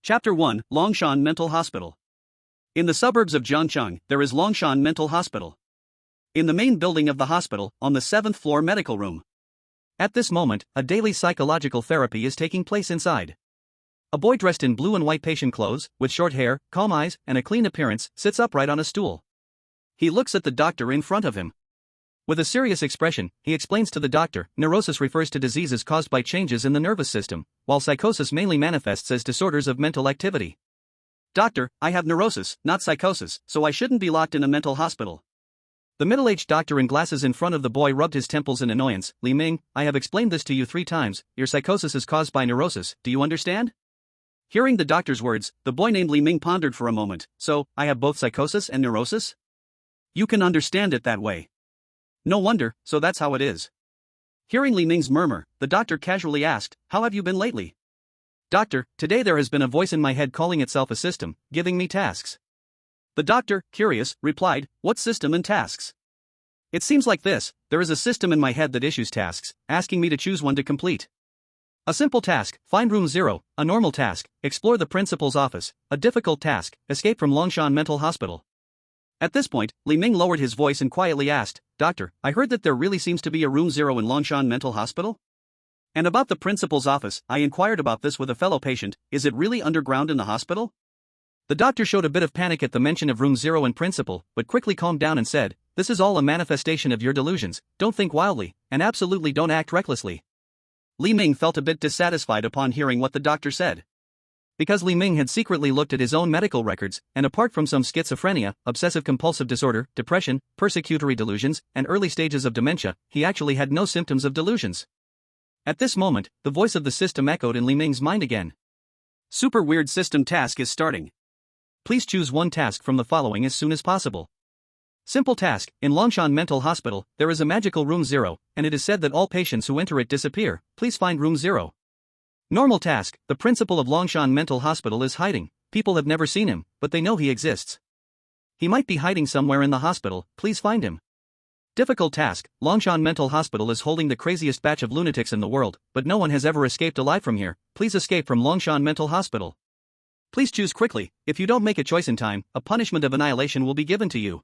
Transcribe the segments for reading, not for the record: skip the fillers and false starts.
Chapter 1, Longshan Mental Hospital. In the suburbs of Jiangcheng, there is Longshan Mental Hospital. In the main building of the hospital, on the 7th floor medical room. At this moment, a daily psychological therapy is taking place inside. A boy dressed in blue and white patient clothes, with short hair, calm eyes, and a clean appearance, sits upright on a stool. He looks at the doctor in front of him. With a serious expression, he explains to the doctor, neurosis refers to diseases caused by changes in the nervous system, while psychosis mainly manifests as disorders of mental activity. Doctor, I have neurosis, not psychosis, so I shouldn't be locked in a mental hospital. The middle-aged doctor in glasses in front of the boy rubbed his temples in annoyance. Li Ming, I have explained this to you 3 times, your psychosis is caused by neurosis, do you understand? Hearing the doctor's words, the boy named Li Ming pondered for a moment. So, I have both psychosis and neurosis? You can understand it that way. No wonder, so that's how it is. Hearing Li Ming's murmur, the doctor casually asked, how have you been lately? Doctor, today there has been a voice in my head calling itself a system, giving me tasks. The doctor, curious, replied, what system and tasks? It seems like this, there is a system in my head that issues tasks, asking me to choose one to complete. A simple task, find room 0, a normal task, explore the principal's office, a difficult task, escape from Longshan Mental Hospital. At this point, Li Ming lowered his voice and quietly asked, Doctor, I heard that there really seems to be a room 0 in Longshan Mental Hospital? And about the principal's office, I inquired about this with a fellow patient, is it really underground in the hospital? The doctor showed a bit of panic at the mention of room 0 and principal, but quickly calmed down and said, this is all a manifestation of your delusions, don't think wildly, and absolutely don't act recklessly. Li Ming felt a bit dissatisfied upon hearing what the doctor said. Because Li Ming had secretly looked at his own medical records, and apart from some schizophrenia, obsessive-compulsive disorder, depression, persecutory delusions, and early stages of dementia, he actually had no symptoms of delusions. At this moment, the voice of the system echoed in Li Ming's mind again. Super weird system task is starting. Please choose one task from the following as soon as possible. Simple task, in Longshan Mental Hospital, there is a magical room 0, and it is said that all patients who enter it disappear, please find room 0. Normal task, the principal of Longshan Mental Hospital is hiding, people have never seen him, but they know he exists. He might be hiding somewhere in the hospital, please find him. Difficult task, Longshan Mental Hospital is holding the craziest batch of lunatics in the world, but no one has ever escaped alive from here, please escape from Longshan Mental Hospital. Please choose quickly, if you don't make a choice in time, a punishment of annihilation will be given to you.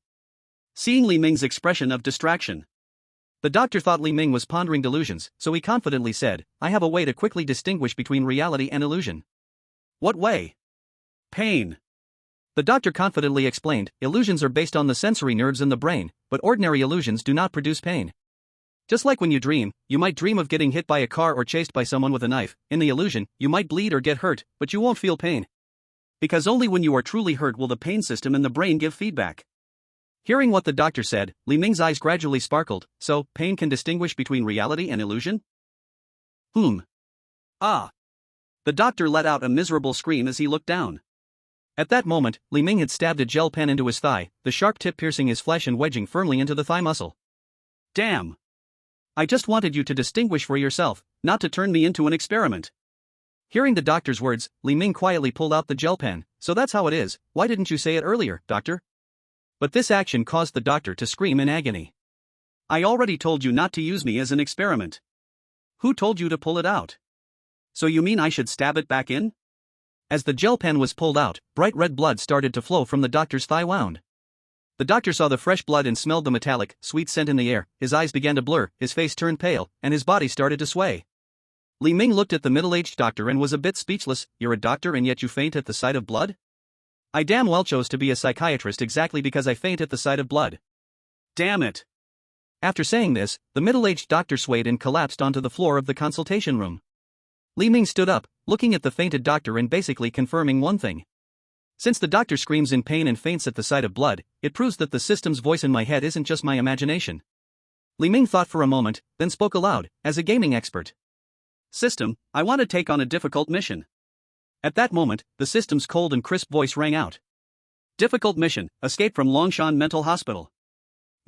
Seeing Li Ming's expression of distraction, the doctor thought Li Ming was pondering delusions, so he confidently said, I have a way to quickly distinguish between reality and illusion. What way? Pain. The doctor confidently explained, illusions are based on the sensory nerves in the brain, but ordinary illusions do not produce pain. Just like when you dream, you might dream of getting hit by a car or chased by someone with a knife, in the illusion, you might bleed or get hurt, but you won't feel pain. Because only when you are truly hurt will the pain system in the brain give feedback. Hearing what the doctor said, Li Ming's eyes gradually sparkled, so, pain can distinguish between reality and illusion? Ah. The doctor let out a miserable scream as he looked down. At that moment, Li Ming had stabbed a gel pen into his thigh, the sharp tip piercing his flesh and wedging firmly into the thigh muscle. Damn. I just wanted you to distinguish for yourself, not to turn me into an experiment. Hearing the doctor's words, Li Ming quietly pulled out the gel pen, so that's how it is, why didn't you say it earlier, doctor? But this action caused the doctor to scream in agony. I already told you not to use me as an experiment. Who told you to pull it out? So you mean I should stab it back in? As the gel pen was pulled out, bright red blood started to flow from the doctor's thigh wound. The doctor saw the fresh blood and smelled the metallic, sweet scent in the air, his eyes began to blur, his face turned pale, and his body started to sway. Li Ming looked at the middle-aged doctor and was a bit speechless. You're a doctor and yet you faint at the sight of blood? I damn well chose to be a psychiatrist exactly because I faint at the sight of blood. Damn it. After saying this, the middle-aged doctor swayed and collapsed onto the floor of the consultation room. Li Ming stood up, looking at the fainted doctor and basically confirming one thing. Since the doctor screams in pain and faints at the sight of blood, it proves that the system's voice in my head isn't just my imagination. Li Ming thought for a moment, then spoke aloud, as a gaming expert. System, I want to take on a difficult mission. At that moment, the system's cold and crisp voice rang out. Difficult mission, escape from Longshan Mental Hospital.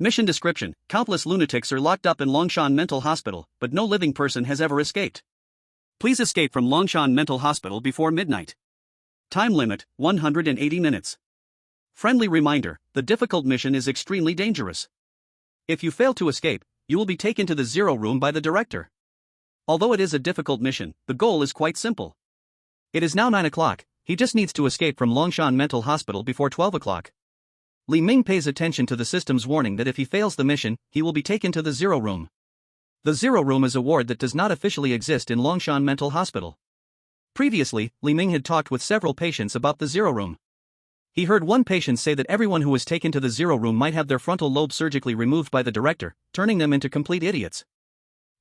Mission description, countless lunatics are locked up in Longshan Mental Hospital, but no living person has ever escaped. Please escape from Longshan Mental Hospital before midnight. Time limit, 180 minutes. Friendly reminder, the difficult mission is extremely dangerous. If you fail to escape, you will be taken to the 0 room by the director. Although it is a difficult mission, the goal is quite simple. It is now 9 o'clock, he just needs to escape from Longshan Mental Hospital before 12 o'clock. Li Ming pays attention to the system's warning that if he fails the mission, he will be taken to the Zero Room. The Zero Room is a ward that does not officially exist in Longshan Mental Hospital. Previously, Li Ming had talked with several patients about the Zero Room. He heard one patient say that everyone who was taken to the Zero Room might have their frontal lobe surgically removed by the director, turning them into complete idiots.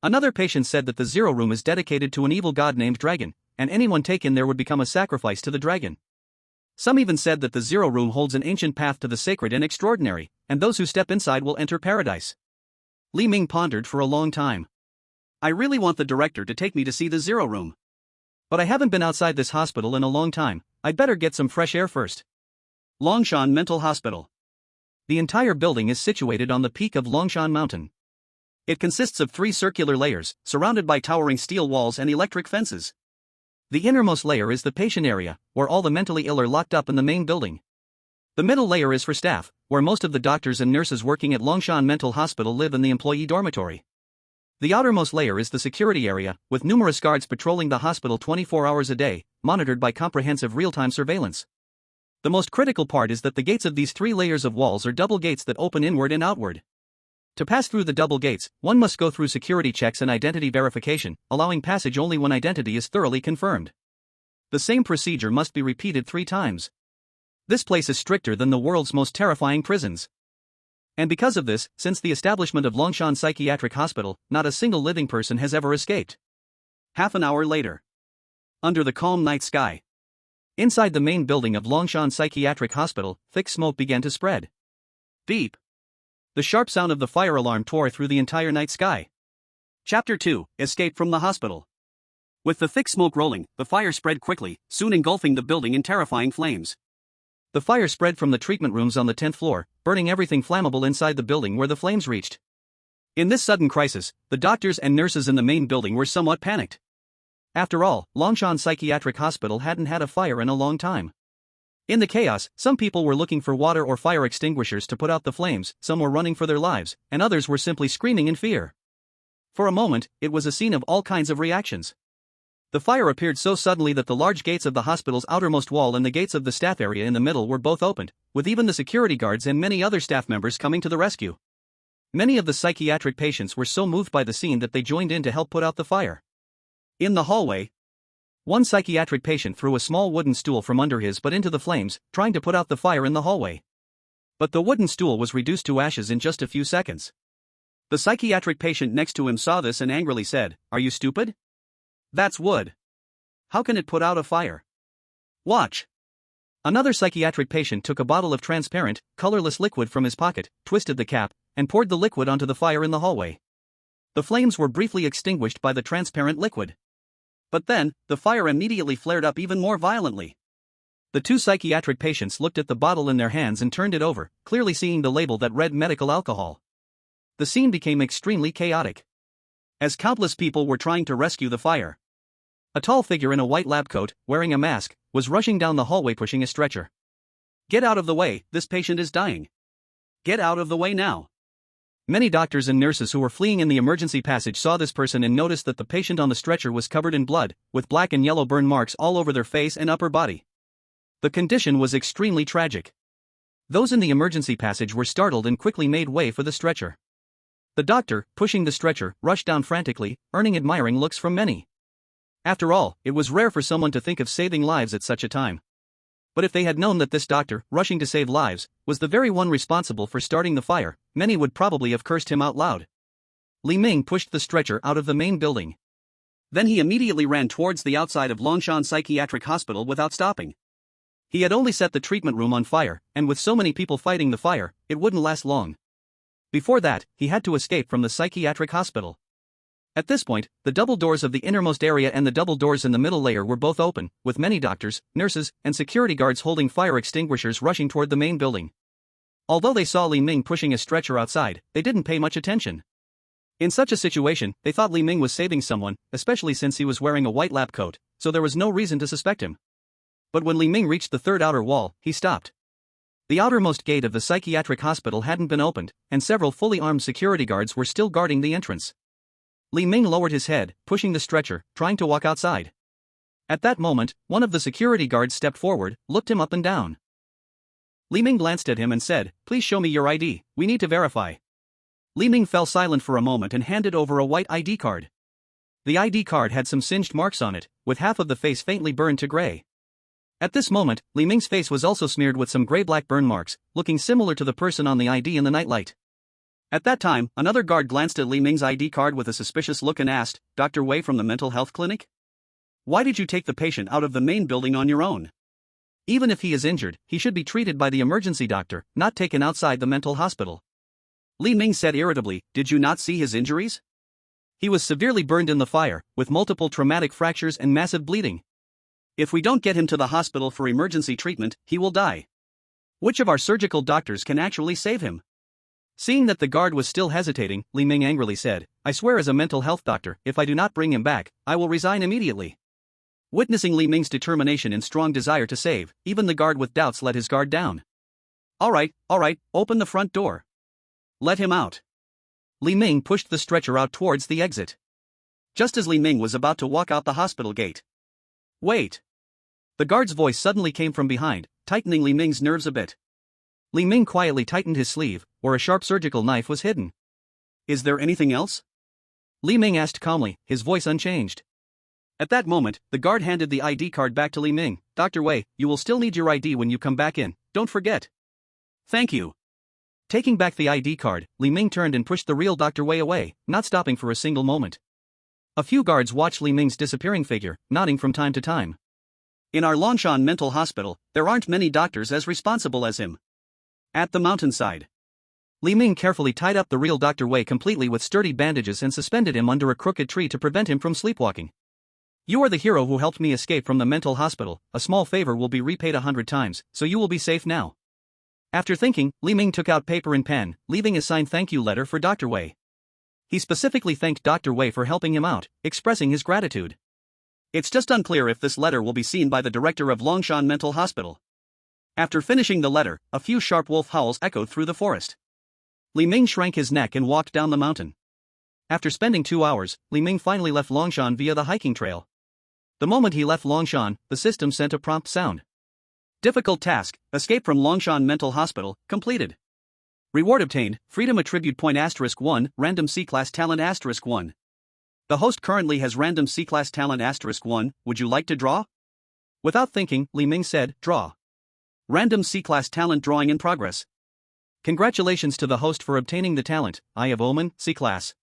Another patient said that the Zero Room is dedicated to an evil god named Dragon, and anyone taken there would become a sacrifice to the dragon. Some even said that the Zero Room holds an ancient path to the sacred and extraordinary, and those who step inside will enter paradise. Li Ming pondered for a long time. I really want the director to take me to see the Zero Room. But I haven't been outside this hospital in a long time, I'd better get some fresh air first. Longshan Mental Hospital. The entire building is situated on the peak of Longshan Mountain. It consists of 3 circular layers, surrounded by towering steel walls and electric fences. The innermost layer is the patient area, where all the mentally ill are locked up in the main building. The middle layer is for staff, where most of the doctors and nurses working at Longshan Mental Hospital live in the employee dormitory. The outermost layer is the security area, with numerous guards patrolling the hospital 24 hours a day, monitored by comprehensive real-time surveillance. The most critical part is that the gates of these 3 layers of walls are double gates that open inward and outward. To pass through the double gates, one must go through security checks and identity verification, allowing passage only when identity is thoroughly confirmed. The same procedure must be repeated 3 times. This place is stricter than the world's most terrifying prisons. And because of this, since the establishment of Longshan Psychiatric Hospital, not a single living person has ever escaped. Half an hour later. Under the calm night sky. Inside the main building of Longshan Psychiatric Hospital, thick smoke began to spread. Beep. The sharp sound of the fire alarm tore through the entire night sky. Chapter 2, Escape from the Hospital. With the thick smoke rolling, the fire spread quickly, soon engulfing the building in terrifying flames. The fire spread from the treatment rooms on the 10th floor, burning everything flammable inside the building where the flames reached. In this sudden crisis, the doctors and nurses in the main building were somewhat panicked. After all, Longshan Psychiatric Hospital hadn't had a fire in a long time. In the chaos, some people were looking for water or fire extinguishers to put out the flames, some were running for their lives, and others were simply screaming in fear. For a moment, it was a scene of all kinds of reactions. The fire appeared so suddenly that the large gates of the hospital's outermost wall and the gates of the staff area in the middle were both opened, with even the security guards and many other staff members coming to the rescue. Many of the psychiatric patients were so moved by the scene that they joined in to help put out the fire. In the hallway, one psychiatric patient threw a small wooden stool from under his butt into the flames, trying to put out the fire in the hallway. But the wooden stool was reduced to ashes in just a few seconds. The psychiatric patient next to him saw this and angrily said, "Are you stupid? That's wood. How can it put out a fire? Watch." Another psychiatric patient took a bottle of transparent, colorless liquid from his pocket, twisted the cap, and poured the liquid onto the fire in the hallway. The flames were briefly extinguished by the transparent liquid. But then, the fire immediately flared up even more violently. The 2 psychiatric patients looked at the bottle in their hands and turned it over, clearly seeing the label that read medical alcohol. The scene became extremely chaotic, as countless people were trying to rescue the fire. A tall figure in a white lab coat, wearing a mask, was rushing down the hallway pushing a stretcher. "Get out of the way, this patient is dying. Get out of the way now." Many doctors and nurses who were fleeing in the emergency passage saw this person and noticed that the patient on the stretcher was covered in blood, with black and yellow burn marks all over their face and upper body. The condition was extremely tragic. Those in the emergency passage were startled and quickly made way for the stretcher. The doctor, pushing the stretcher, rushed down frantically, earning admiring looks from many. After all, it was rare for someone to think of saving lives at such a time. But if they had known that this doctor, rushing to save lives, was the very one responsible for starting the fire, many would probably have cursed him out loud. Li Ming pushed the stretcher out of the main building. Then he immediately ran towards the outside of Longshan Psychiatric Hospital without stopping. He had only set the treatment room on fire, and with so many people fighting the fire, it wouldn't last long. Before that, he had to escape from the psychiatric hospital. At this point, the double doors of the innermost area and the double doors in the middle layer were both open, with many doctors, nurses, and security guards holding fire extinguishers rushing toward the main building. Although they saw Li Ming pushing a stretcher outside, they didn't pay much attention. In such a situation, they thought Li Ming was saving someone, especially since he was wearing a white lab coat, so there was no reason to suspect him. But when Li Ming reached the 3rd outer wall, he stopped. The outermost gate of the psychiatric hospital hadn't been opened, and several fully armed security guards were still guarding the entrance. Li Ming lowered his head, pushing the stretcher, trying to walk outside. At that moment, one of the security guards stepped forward, looked him up and down. Li Ming glanced at him and said, "Please show me your ID, we need to verify." Li Ming fell silent for a moment and handed over a white ID card. The ID card had some singed marks on it, with half of the face faintly burned to gray. At this moment, Li Ming's face was also smeared with some gray-black burn marks, looking similar to the person on the ID in the nightlight. At that time, another guard glanced at Li Ming's ID card with a suspicious look and asked, "Dr. Wei from the mental health clinic? Why did you take the patient out of the main building on your own? Even if he is injured, he should be treated by the emergency doctor, not taken outside the mental hospital." Li Ming said irritably, "Did you not see his injuries? He was severely burned in the fire, with multiple traumatic fractures and massive bleeding. If we don't get him to the hospital for emergency treatment, he will die. Which of our surgical doctors can actually save him?" Seeing that the guard was still hesitating, Li Ming angrily said, "I swear as a mental health doctor, if I do not bring him back, I will resign immediately." Witnessing Li Ming's determination and strong desire to save, even the guard with doubts let his guard down. All right, open the front door. Let him out." Li Ming pushed the stretcher out towards the exit. Just as Li Ming was about to walk out the hospital gate. "Wait." The guard's voice suddenly came from behind, tightening Li Ming's nerves a bit. Li Ming quietly tightened his sleeve, where a sharp surgical knife was hidden. "Is there anything else?" Li Ming asked calmly, his voice unchanged. At that moment, the guard handed the ID card back to Li Ming. "Dr. Wei, you will still need your ID when you come back in, don't forget." "Thank you." Taking back the ID card, Li Ming turned and pushed the real Dr. Wei away, not stopping for a single moment. A few guards watched Li Ming's disappearing figure, nodding from time to time. In our Longshan mental hospital, there aren't many doctors as responsible as him. At the mountainside. Li Ming carefully tied up the real Dr. Wei completely with sturdy bandages and suspended him under a crooked tree to prevent him from sleepwalking. "You are the hero who helped me escape from the mental hospital, a small favor will be repaid 100 times, so you will be safe now." After thinking, Li Ming took out paper and pen, leaving a signed thank you letter for Dr. Wei. He specifically thanked Dr. Wei for helping him out, expressing his gratitude. It's just unclear if this letter will be seen by the director of Longshan Mental Hospital. After finishing the letter, a few sharp wolf howls echoed through the forest. Li Ming shrank his neck and walked down the mountain. After spending 2 hours, Li Ming finally left Longshan via the hiking trail. The moment he left Longshan, the system sent a prompt sound. Difficult task, escape from Longshan Mental Hospital, completed. Reward obtained, freedom attribute point *1, random C-class talent *1. The host currently has random C-class talent *1, would you like to draw? Without thinking, Li Ming said, "Draw." Random C-class talent drawing in progress. Congratulations to the host for obtaining the talent, Eye of Omen, C-class.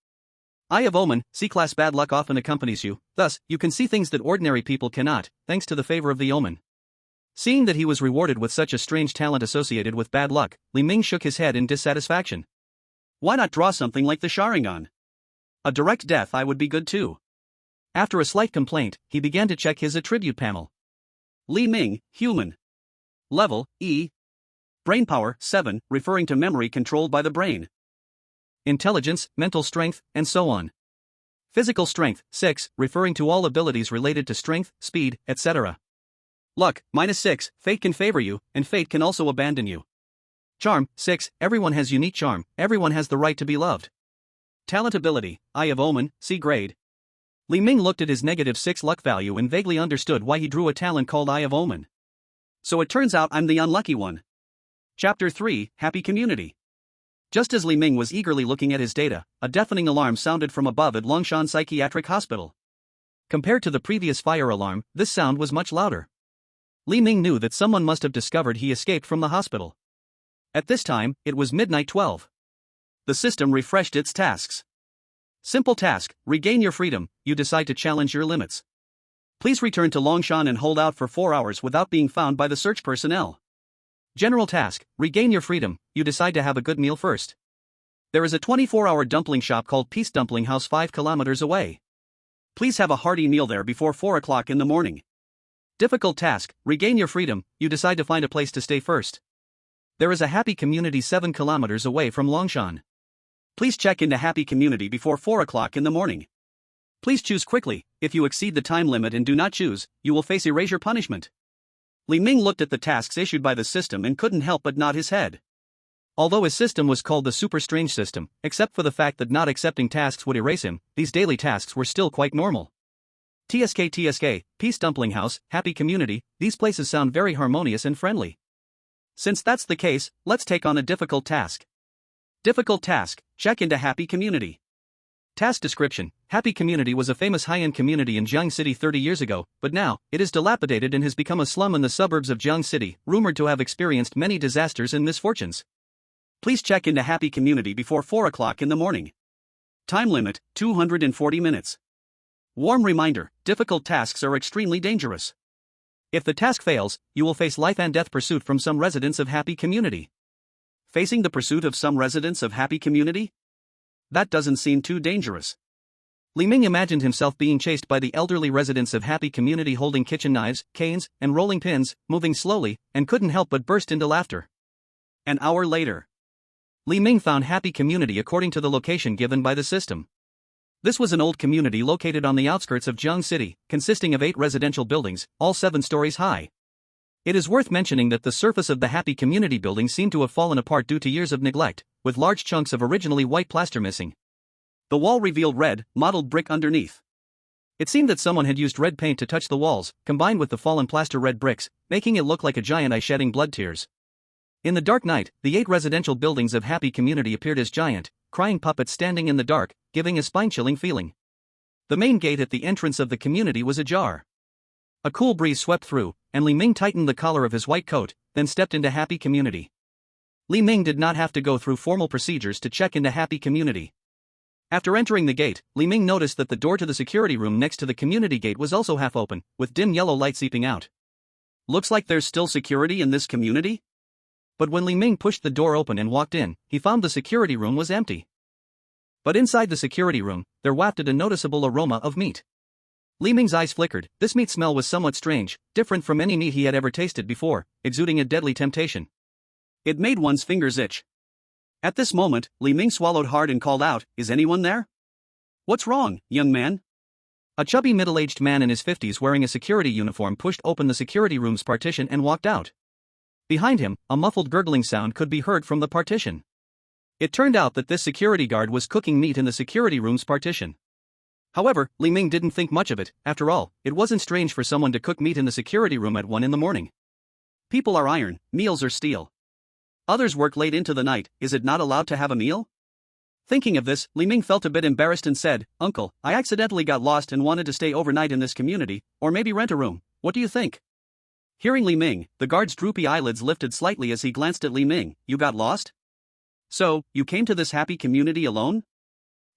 Eye of Omen, C-class bad luck often accompanies you, thus, you can see things that ordinary people cannot, thanks to the favor of the omen. Seeing that he was rewarded with such a strange talent associated with bad luck, Li Ming shook his head in dissatisfaction. Why not draw something like the Sharingan? A direct death eye would be good too. After a slight complaint, he began to check his attribute panel. Li Ming, human. Level, E. Brain power, 7, referring to memory controlled by the brain. Intelligence, mental strength, and so on. Physical strength, 6, referring to all abilities related to strength, speed, etc. Luck, -6, fate can favor you, and fate can also abandon you. Charm, 6, everyone has unique charm, everyone has the right to be loved. Talent ability, Eye of Omen, C grade. Li Ming looked at his -6 luck value and vaguely understood why he drew a talent called Eye of Omen. So it turns out I'm the unlucky one. Chapter 3, Happy Community. Just as Li Ming was eagerly looking at his data, a deafening alarm sounded from above at Longshan Psychiatric Hospital. Compared to the previous fire alarm, this sound was much louder. Li Ming knew that someone must have discovered he escaped from the hospital. At this time, it was midnight 12. The system refreshed its tasks. Simple task, regain your freedom, you decide to challenge your limits. Please return to Longshan and hold out for 4 hours without being found by the search personnel. General task, regain your freedom, you decide to have a good meal first. There is a 24-hour dumpling shop called Peace Dumpling House 5 kilometers away. Please have a hearty meal there before 4 o'clock in the morning. Difficult task, regain your freedom, you decide to find a place to stay first. There is a happy community 7 kilometers away from Longshan. Please check into happy community before 4 o'clock in the morning. Please choose quickly, if you exceed the time limit and do not choose, you will face erasure punishment. Li Ming looked at the tasks issued by the system and couldn't help but nod his head. Although his system was called the Super Strange System, except for the fact that not accepting tasks would erase him, these daily tasks were still quite normal. TSK, Peace Dumpling House, Happy Community, these places sound very harmonious and friendly. Since that's the case, let's take on a difficult task. Difficult task, check into Happy Community. Task description: Happy Community was a famous high-end community in Jiang City 30 years ago, but now, it is dilapidated and has become a slum in the suburbs of Jiang City, rumored to have experienced many disasters and misfortunes. Please check into Happy Community before 4 o'clock in the morning. Time limit, 240 minutes. Warm reminder, difficult tasks are extremely dangerous. If the task fails, you will face life and death pursuit from some residents of Happy Community. Facing the pursuit of some residents of Happy Community? That doesn't seem too dangerous. Li Ming imagined himself being chased by the elderly residents of Happy Community holding kitchen knives, canes, and rolling pins, moving slowly, and couldn't help but burst into laughter. An hour later, Li Ming found Happy Community according to the location given by the system. This was an old community located on the outskirts of Jiang City, consisting of 8 residential buildings, all 7 stories high. It is worth mentioning that the surface of the Happy Community building seemed to have fallen apart due to years of neglect, with large chunks of originally white plaster missing. The wall revealed red, mottled brick underneath. It seemed that someone had used red paint to touch the walls, combined with the fallen plaster red bricks, making it look like a giant eye shedding blood tears. In the dark night, the 8 residential buildings of Happy Community appeared as giant, crying puppets standing in the dark, giving a spine-chilling feeling. The main gate at the entrance of the community was ajar. A cool breeze swept through, and Li Ming tightened the collar of his white coat, then stepped into Happy Community. Li Ming did not have to go through formal procedures to check into Happy Community. After entering the gate, Li Ming noticed that the door to the security room next to the community gate was also half open, with dim yellow light seeping out. Looks like there's still security in this community? But when Li Ming pushed the door open and walked in, he found the security room was empty. But inside the security room, there wafted a noticeable aroma of meat. Li Ming's eyes flickered. This meat smell was somewhat strange, different from any meat he had ever tasted before, exuding a deadly temptation. It made one's fingers itch. At this moment, Li Ming swallowed hard and called out, "Is anyone there?" "What's wrong, young man?" A chubby middle-aged man in his 50s wearing a security uniform pushed open the security room's partition and walked out. Behind him, a muffled gurgling sound could be heard from the partition. It turned out that this security guard was cooking meat in the security room's partition. However, Li Ming didn't think much of it. After all, it wasn't strange for someone to cook meat in the security room at 1 in the morning. People are iron, meals are steel. Others work late into the night, is it not allowed to have a meal? Thinking of this, Li Ming felt a bit embarrassed and said, "Uncle, I accidentally got lost and wanted to stay overnight in this community, or maybe rent a room, what do you think?" Hearing Li Ming, the guard's droopy eyelids lifted slightly as he glanced at Li Ming. "You got lost? So, you came to this Happy Community alone?"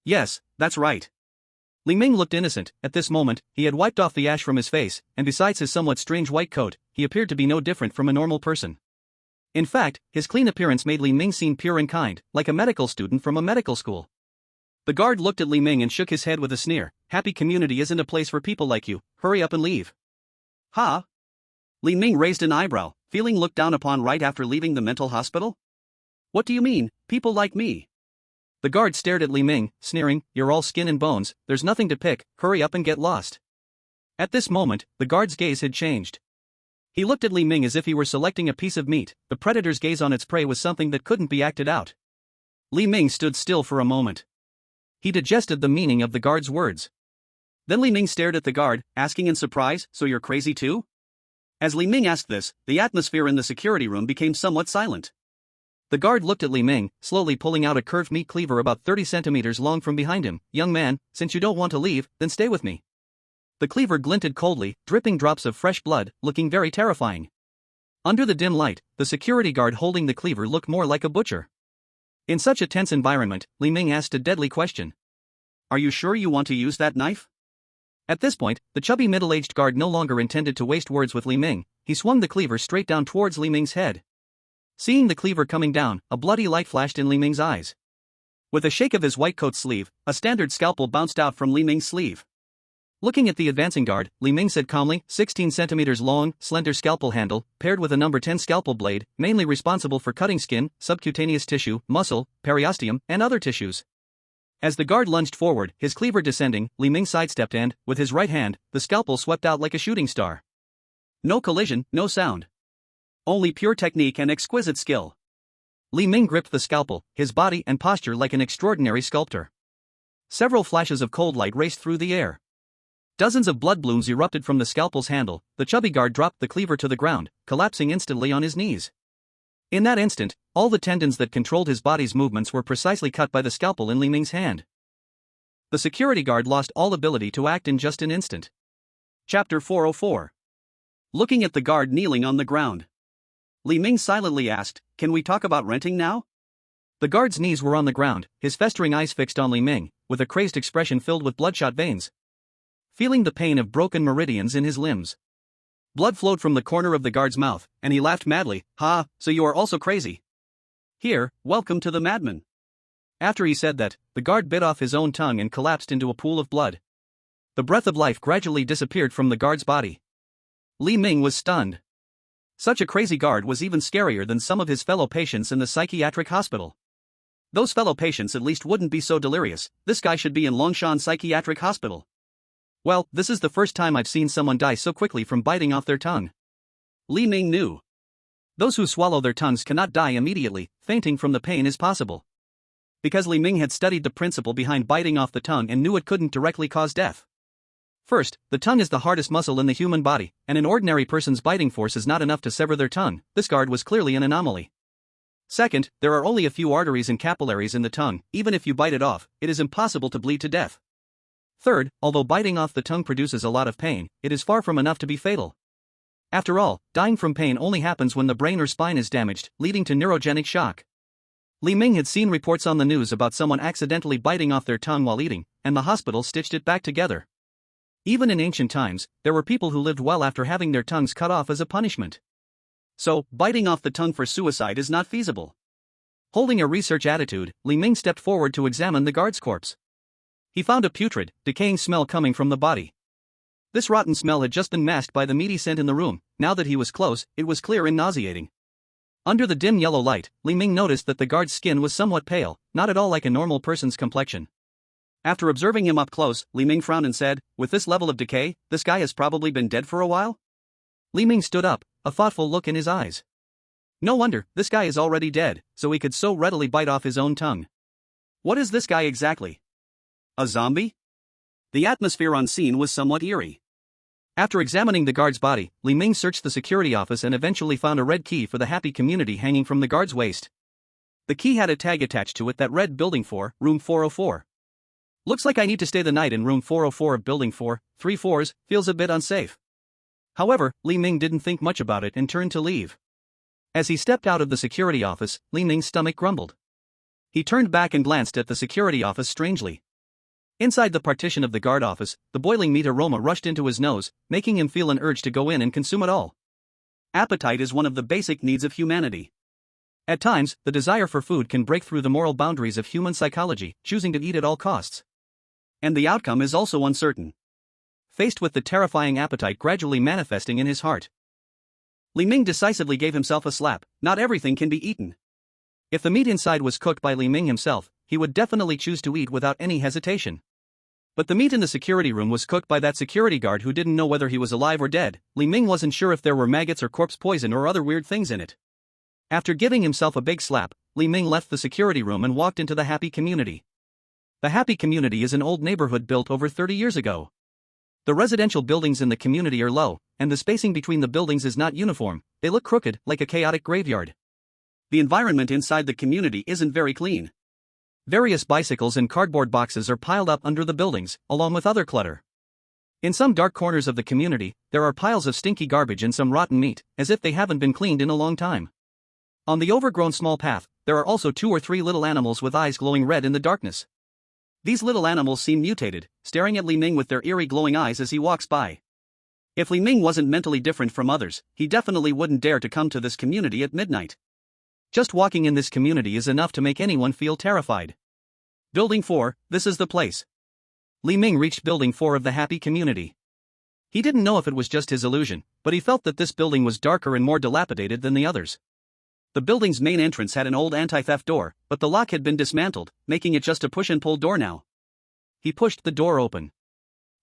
"Yes, that's right." Li Ming looked innocent. At this moment, he had wiped off the ash from his face, and besides his somewhat strange white coat, he appeared to be no different from a normal person. In fact, his clean appearance made Li Ming seem pure and kind, like a medical student from a medical school. The guard looked at Li Ming and shook his head with a sneer. "Happy Community isn't a place for people like you, hurry up and leave." "Huh?" Li Ming raised an eyebrow, feeling looked down upon right after leaving the mental hospital? "What do you mean, people like me?" The guard stared at Li Ming, sneering, "You're all skin and bones, there's nothing to pick, hurry up and get lost." At this moment, the guard's gaze had changed. He looked at Li Ming as if he were selecting a piece of meat. The predator's gaze on its prey was something that couldn't be acted out. Li Ming stood still for a moment. He digested the meaning of the guard's words. Then Li Ming stared at the guard, asking in surprise, "So you're crazy too?" As Li Ming asked this, the atmosphere in the security room became somewhat silent. The guard looked at Li Ming, slowly pulling out a curved meat cleaver about 30 centimeters long from behind him. "Young man, since you don't want to leave, then stay with me." The cleaver glinted coldly, dripping drops of fresh blood, looking very terrifying. Under the dim light, the security guard holding the cleaver looked more like a butcher. In such a tense environment, Li Ming asked a deadly question. "Are you sure you want to use that knife?" At this point, the chubby middle-aged guard no longer intended to waste words with Li Ming. He swung the cleaver straight down towards Li Ming's head. Seeing the cleaver coming down, a bloody light flashed in Li Ming's eyes. With a shake of his white coat sleeve, a standard scalpel bounced out from Li Ming's sleeve. Looking at the advancing guard, Li Ming said calmly, 16 centimeters long, slender scalpel handle, paired with a number 10 scalpel blade, mainly responsible for cutting skin, subcutaneous tissue, muscle, periosteum, and other tissues." As the guard lunged forward, his cleaver descending, Li Ming sidestepped and, with his right hand, the scalpel swept out like a shooting star. No collision, no sound. Only pure technique and exquisite skill. Li Ming gripped the scalpel, his body and posture like an extraordinary sculptor. Several flashes of cold light raced through the air. Dozens of blood blooms erupted from the scalpel's handle. The chubby guard dropped the cleaver to the ground, collapsing instantly on his knees. In that instant, all the tendons that controlled his body's movements were precisely cut by the scalpel in Li Ming's hand. The security guard lost all ability to act in just an instant. Chapter 404. Looking at the guard kneeling on the ground, Li Ming silently asked, "Can we talk about renting now?" The guard's knees were on the ground, his festering eyes fixed on Li Ming, with a crazed expression filled with bloodshot veins. Feeling the pain of broken meridians in his limbs. Blood flowed from the corner of the guard's mouth, and he laughed madly. "Ha, so you are also crazy? Here, welcome to the madman." After he said that, the guard bit off his own tongue and collapsed into a pool of blood. The breath of life gradually disappeared from the guard's body. Li Ming was stunned. Such a crazy guard was even scarier than some of his fellow patients in the psychiatric hospital. Those fellow patients at least wouldn't be so delirious. This guy should be in Longshan Psychiatric Hospital. Well, this is the first time I've seen someone die so quickly from biting off their tongue. Li Ming knew. Those who swallow their tongues cannot die immediately, fainting from the pain is possible. Because Li Ming had studied the principle behind biting off the tongue and knew it couldn't directly cause death. First, the tongue is the hardest muscle in the human body, and an ordinary person's biting force is not enough to sever their tongue. This guard was clearly an anomaly. Second, there are only a few arteries and capillaries in the tongue. Even if you bite it off, it is impossible to bleed to death. Third, although biting off the tongue produces a lot of pain, it is far from enough to be fatal. After all, dying from pain only happens when the brain or spine is damaged, leading to neurogenic shock. Li Ming had seen reports on the news about someone accidentally biting off their tongue while eating, and the hospital stitched it back together. Even in ancient times, there were people who lived well after having their tongues cut off as a punishment. So, biting off the tongue for suicide is not feasible. Holding a research attitude, Li Ming stepped forward to examine the guard's corpse. He found a putrid, decaying smell coming from the body. This rotten smell had just been masked by the meaty scent in the room. Now that he was close, it was clear and nauseating. Under the dim yellow light, Li Ming noticed that the guard's skin was somewhat pale, not at all like a normal person's complexion. After observing him up close, Li Ming frowned and said, "With this level of decay, this guy has probably been dead for a while?" Li Ming stood up, a thoughtful look in his eyes. No wonder, this guy is already dead, so he could so readily bite off his own tongue. What is this guy exactly? A zombie? The atmosphere on scene was somewhat eerie. After examining the guard's body, Li Ming searched the security office and eventually found a red key for the happy community hanging from the guard's waist. The key had a tag attached to it that read Building 4, Room 404. Looks like I need to stay the night in Room 404 of Building 4, 3 floors, feels a bit unsafe. However, Li Ming didn't think much about it and turned to leave. As he stepped out of the security office, Li Ming's stomach grumbled. He turned back and glanced at the security office strangely. Inside the partition of the guard office, the boiling meat aroma rushed into his nose, making him feel an urge to go in and consume it all. Appetite is one of the basic needs of humanity. At times, the desire for food can break through the moral boundaries of human psychology, choosing to eat at all costs. And the outcome is also uncertain. Faced with the terrifying appetite gradually manifesting in his heart, Li Ming decisively gave himself a slap. Not everything can be eaten. If the meat inside was cooked by Li Ming himself, he would definitely choose to eat without any hesitation. But the meat in the security room was cooked by that security guard who didn't know whether he was alive or dead. Li Ming wasn't sure if there were maggots or corpse poison or other weird things in it. After giving himself a big slap, Li Ming left the security room and walked into the happy community. The happy community is an old neighborhood built over 30 years ago. The residential buildings in the community are low, and the spacing between the buildings is not uniform. They look crooked, like a chaotic graveyard. The environment inside the community isn't very clean. Various bicycles and cardboard boxes are piled up under the buildings, along with other clutter. In some dark corners of the community, there are piles of stinky garbage and some rotten meat, as if they haven't been cleaned in a long time. On the overgrown small path, there are also 2 or 3 little animals with eyes glowing red in the darkness. These little animals seem mutated, staring at Li Ming with their eerie glowing eyes as he walks by. If Li Ming wasn't mentally different from others, he definitely wouldn't dare to come to this community at midnight. Just walking in this community is enough to make anyone feel terrified. Building 4, this is the place. Li Ming reached Building 4 of the happy community. He didn't know if it was just his illusion, but he felt that this building was darker and more dilapidated than the others. The building's main entrance had an old anti-theft door, but the lock had been dismantled, making it just a push-and-pull door now. He pushed the door open.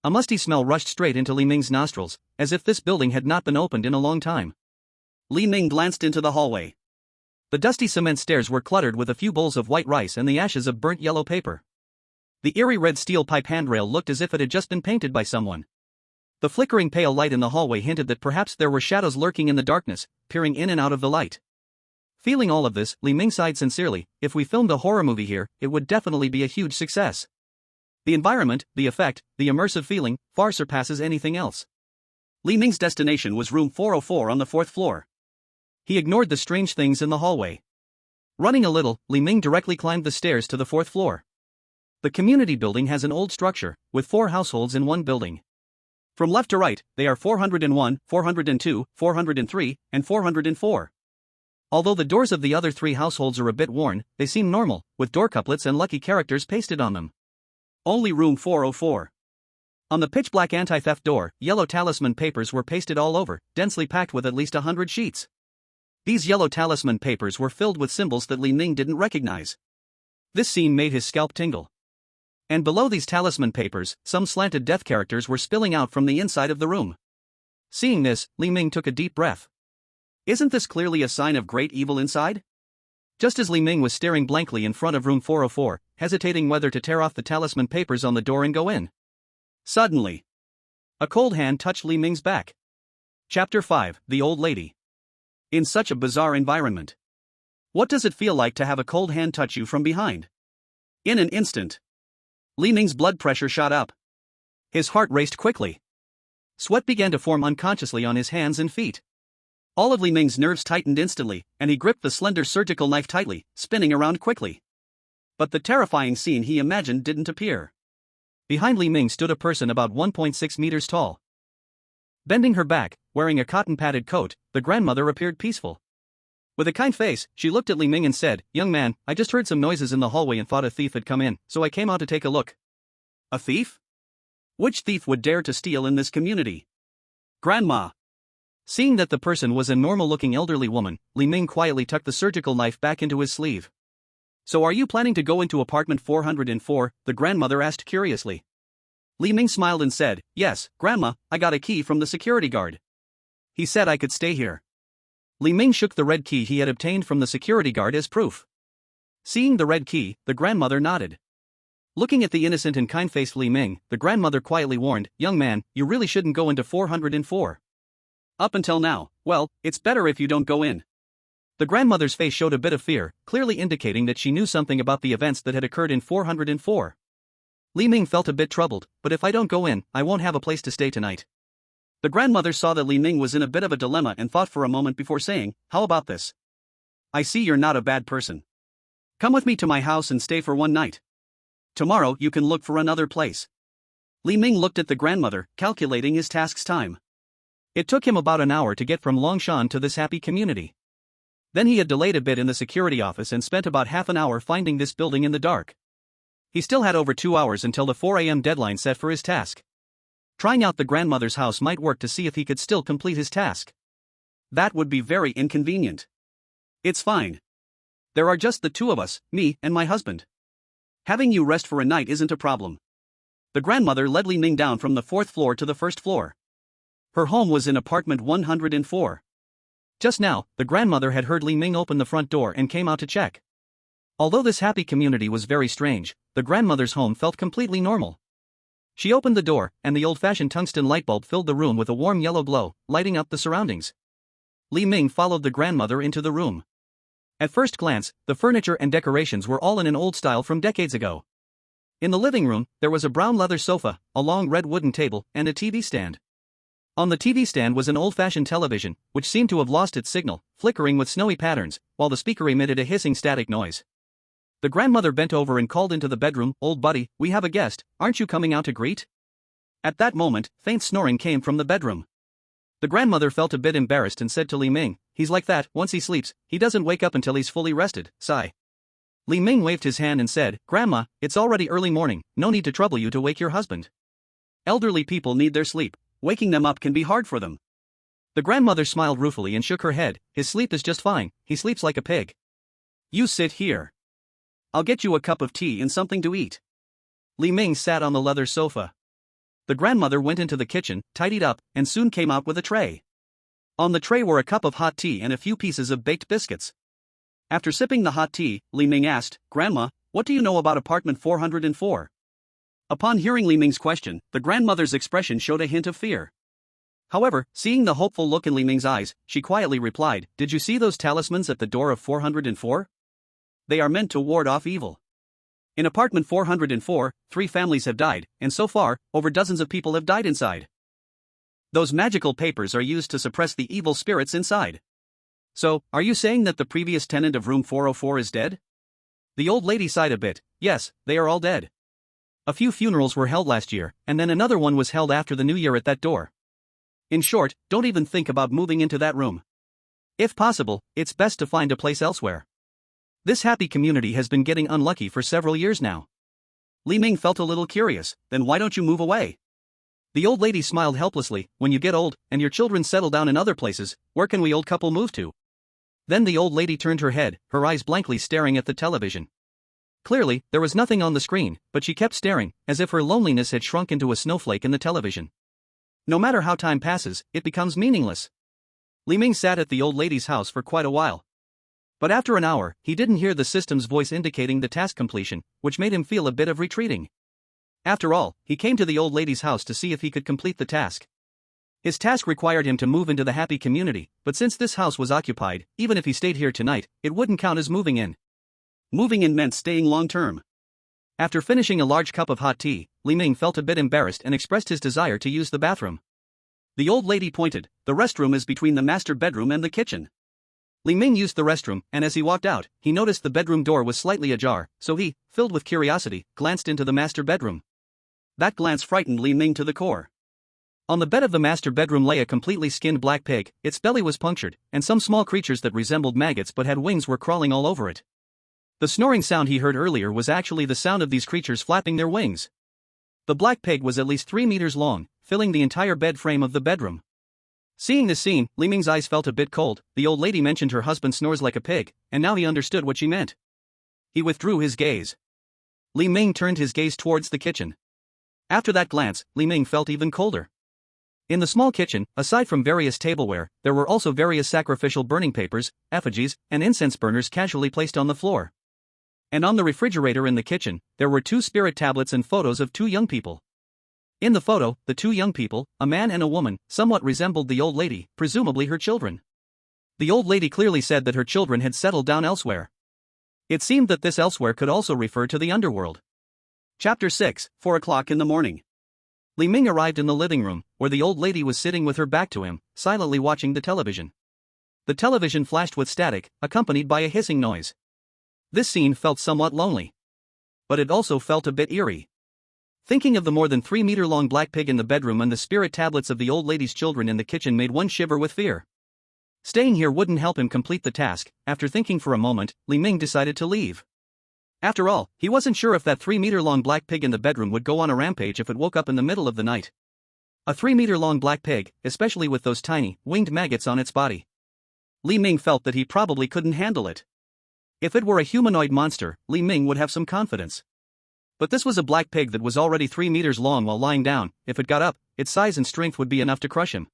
A musty smell rushed straight into Li Ming's nostrils, as if this building had not been opened in a long time. Li Ming glanced into the hallway. The dusty cement stairs were cluttered with a few bowls of white rice and the ashes of burnt yellow paper. The eerie red steel pipe handrail looked as if it had just been painted by someone. The flickering pale light in the hallway hinted that perhaps there were shadows lurking in the darkness, peering in and out of the light. Feeling all of this, Li Ming sighed sincerely. If we filmed a horror movie here, it would definitely be a huge success. The environment, the effect, the immersive feeling, far surpasses anything else. Li Ming's destination was room 404 on the 4th floor. He ignored the strange things in the hallway. Running a little, Li Ming directly climbed the stairs to the 4th floor. The community building has an old structure, with 4 households in one building. From left to right, they are 401, 402, 403, and 404. Although the doors of the other 3 households are a bit worn, they seem normal, with door couplets and lucky characters pasted on them. Only room 404. On the pitch-black anti-theft door, yellow talisman papers were pasted all over, densely packed with at least 100 sheets. These yellow talisman papers were filled with symbols that Li Ming didn't recognize. This scene made his scalp tingle. And below these talisman papers, some slanted death characters were spilling out from the inside of the room. Seeing this, Li Ming took a deep breath. Isn't this clearly a sign of great evil inside? Just as Li Ming was staring blankly in front of room 404, hesitating whether to tear off the talisman papers on the door and go in. Suddenly, a cold hand touched Li Ming's back. Chapter 5, The Old Lady. In such a bizarre environment, what does it feel like to have a cold hand touch you from behind? In an instant, Li Ming's blood pressure shot up. His heart raced quickly. Sweat began to form unconsciously on his hands and feet. All of Li Ming's nerves tightened instantly, and he gripped the slender surgical knife tightly, spinning around quickly. But the terrifying scene he imagined didn't appear. Behind Li Ming stood a person about 1.6 meters tall. Bending her back, wearing a cotton-padded coat, the grandmother appeared peaceful. With a kind face, she looked at Li Ming and said, "Young man, I just heard some noises in the hallway and thought a thief had come in, so I came out to take a look." A thief? Which thief would dare to steal in this community? Grandma. Seeing that the person was a normal-looking elderly woman, Li Ming quietly tucked the surgical knife back into his sleeve. "So are you planning to go into apartment 404, the grandmother asked curiously. Li Ming smiled and said, "Yes, Grandma, I got a key from the security guard. He said I could stay here." Li Ming shook the red key he had obtained from the security guard as proof. Seeing the red key, the grandmother nodded. Looking at the innocent and kind-faced Li Ming, the grandmother quietly warned, "Young man, you really shouldn't go into 404. Up until now, well, it's better if you don't go in." The grandmother's face showed a bit of fear, clearly indicating that she knew something about the events that had occurred in 404. Li Ming felt a bit troubled, "But if I don't go in, I won't have a place to stay tonight." The grandmother saw that Li Ming was in a bit of a dilemma and thought for a moment before saying, "How about this? I see you're not a bad person. Come with me to my house and stay for one night. Tomorrow you can look for another place." Li Ming looked at the grandmother, calculating his task's time. It took him about an hour to get from Longshan to this happy community. Then he had delayed a bit in the security office and spent about half an hour finding this building in the dark. He still had over 2 hours until the 4 a.m. deadline set for his task. Trying out the grandmother's house might work to see if he could still complete his task. That would be very inconvenient. "It's fine. There are just the 2 of us, me and my husband. Having you rest for a night isn't a problem." The grandmother led Li Ming down from the 4th floor to the 1st floor. Her home was in apartment 104. Just now, the grandmother had heard Li Ming open the front door and came out to check. Although this happy community was very strange, the grandmother's home felt completely normal. She opened the door, and the old-fashioned tungsten light bulb filled the room with a warm yellow glow, lighting up the surroundings. Li Ming followed the grandmother into the room. At first glance, the furniture and decorations were all in an old style from decades ago. In the living room, there was a brown leather sofa, a long red wooden table, and a TV stand. On the TV stand was an old-fashioned television, which seemed to have lost its signal, flickering with snowy patterns, while the speaker emitted a hissing static noise. The grandmother bent over and called into the bedroom, "Old buddy, we have a guest, aren't you coming out to greet?" At that moment, faint snoring came from the bedroom. The grandmother felt a bit embarrassed and said to Li Ming, "He's like that, once he sleeps, he doesn't wake up until he's fully rested." Sigh. Li Ming waved his hand and said, "Grandma, it's already early morning, no need to trouble you to wake your husband. Elderly people need their sleep, waking them up can be hard for them." The grandmother smiled ruefully and shook her head, "His sleep is just fine, he sleeps like a pig. You sit here. I'll get you a cup of tea and something to eat." Li Ming sat on the leather sofa. The grandmother went into the kitchen, tidied up, and soon came out with a tray. On the tray were a cup of hot tea and a few pieces of baked biscuits. After sipping the hot tea, Li Ming asked, "Grandma, what do you know about apartment 404? Upon hearing Li Ming's question, the grandmother's expression showed a hint of fear. However, seeing the hopeful look in Li Ming's eyes, she quietly replied, "Did you see those talismans at the door of 404? They are meant to ward off evil. In apartment 404, 3 families have died, and so far, over dozens of people have died inside. Those magical papers are used to suppress the evil spirits inside. So, are you saying that the previous tenant of room 404 is dead?" The old lady sighed a bit. "Yes, they are all dead. A few funerals were held last year, and then another one was held after the new year at that door. In short, don't even think about moving into that room. If possible, it's best to find a place elsewhere. This happy community has been getting unlucky for several years now." Li Ming felt a little curious. "Then why don't you move away?" The old lady smiled helplessly. "When you get old, and your children settle down in other places, where can we old couple move to?" Then the old lady turned her head, her eyes blankly staring at the television. Clearly, there was nothing on the screen, but she kept staring, as if her loneliness had shrunk into a snowflake in the television. No matter how time passes, it becomes meaningless. Li Ming sat at the old lady's house for quite a while. But after an hour, he didn't hear the system's voice indicating the task completion, which made him feel a bit of retreating. After all, he came to the old lady's house to see if he could complete the task. His task required him to move into the happy community, but since this house was occupied, even if he stayed here tonight, it wouldn't count as moving in. Moving in meant staying long-term. After finishing a large cup of hot tea, Li Ming felt a bit embarrassed and expressed his desire to use the bathroom. The old lady pointed. "The restroom is between the master bedroom and the kitchen." Li Ming used the restroom, and as he walked out, he noticed the bedroom door was slightly ajar, so he, filled with curiosity, glanced into the master bedroom. That glance frightened Li Ming to the core. On the bed of the master bedroom lay a completely skinned black pig. Its belly was punctured, and some small creatures that resembled maggots but had wings were crawling all over it. The snoring sound he heard earlier was actually the sound of these creatures flapping their wings. The black pig was at least 3 meters long, filling the entire bed frame of the bedroom. Seeing this scene, Li Ming's eyes felt a bit cold. The old lady mentioned her husband snores like a pig, and now he understood what she meant. He withdrew his gaze. Li Ming turned his gaze towards the kitchen. After that glance, Li Ming felt even colder. In the small kitchen, aside from various tableware, there were also various sacrificial burning papers, effigies, and incense burners casually placed on the floor. And on the refrigerator in the kitchen, there were 2 spirit tablets and photos of 2 young people. In the photo, the 2 young people, a man and a woman, somewhat resembled the old lady, presumably her children. The old lady clearly said that her children had settled down elsewhere. It seemed that this elsewhere could also refer to the underworld. Chapter 6, 4 o'clock in the morning. Li Ming arrived in the living room, where the old lady was sitting with her back to him, silently watching the television. The television flashed with static, accompanied by a hissing noise. This scene felt somewhat lonely. But it also felt a bit eerie. Thinking of the more than 3-meter-long black pig in the bedroom and the spirit tablets of the old lady's children in the kitchen made one shiver with fear. Staying here wouldn't help him complete the task. After thinking for a moment, Li Ming decided to leave. After all, he wasn't sure if that 3-meter-long black pig in the bedroom would go on a rampage if it woke up in the middle of the night. A 3-meter-long black pig, especially with those tiny, winged maggots on its body. Li Ming felt that he probably couldn't handle it. If it were a humanoid monster, Li Ming would have some confidence. But this was a black pig that was already 3 meters long while lying down. If it got up, its size and strength would be enough to crush him.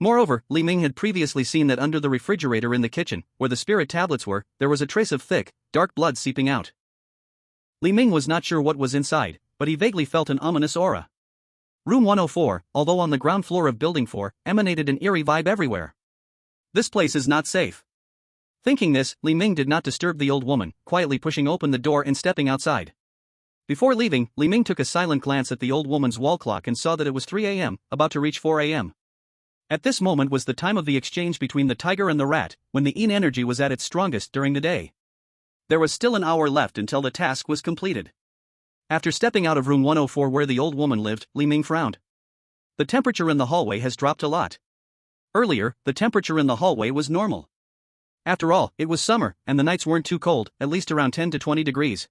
Moreover, Li Ming had previously seen that under the refrigerator in the kitchen, where the spirit tablets were, there was a trace of thick, dark blood seeping out. Li Ming was not sure what was inside, but he vaguely felt an ominous aura. Room 104, although on the ground floor of Building 4, emanated an eerie vibe everywhere. This place is not safe. Thinking this, Li Ming did not disturb the old woman, quietly pushing open the door and stepping outside. Before leaving, Li Ming took a silent glance at the old woman's wall clock and saw that it was 3 a.m., about to reach 4 a.m. At this moment was the time of the exchange between the tiger and the rat, when the yin energy was at its strongest during the day. There was still an hour left until the task was completed. After stepping out of room 104 where the old woman lived, Li Ming frowned. The temperature in the hallway has dropped a lot. Earlier, the temperature in the hallway was normal. After all, it was summer, and the nights weren't too cold, at least around 10 to 20 degrees.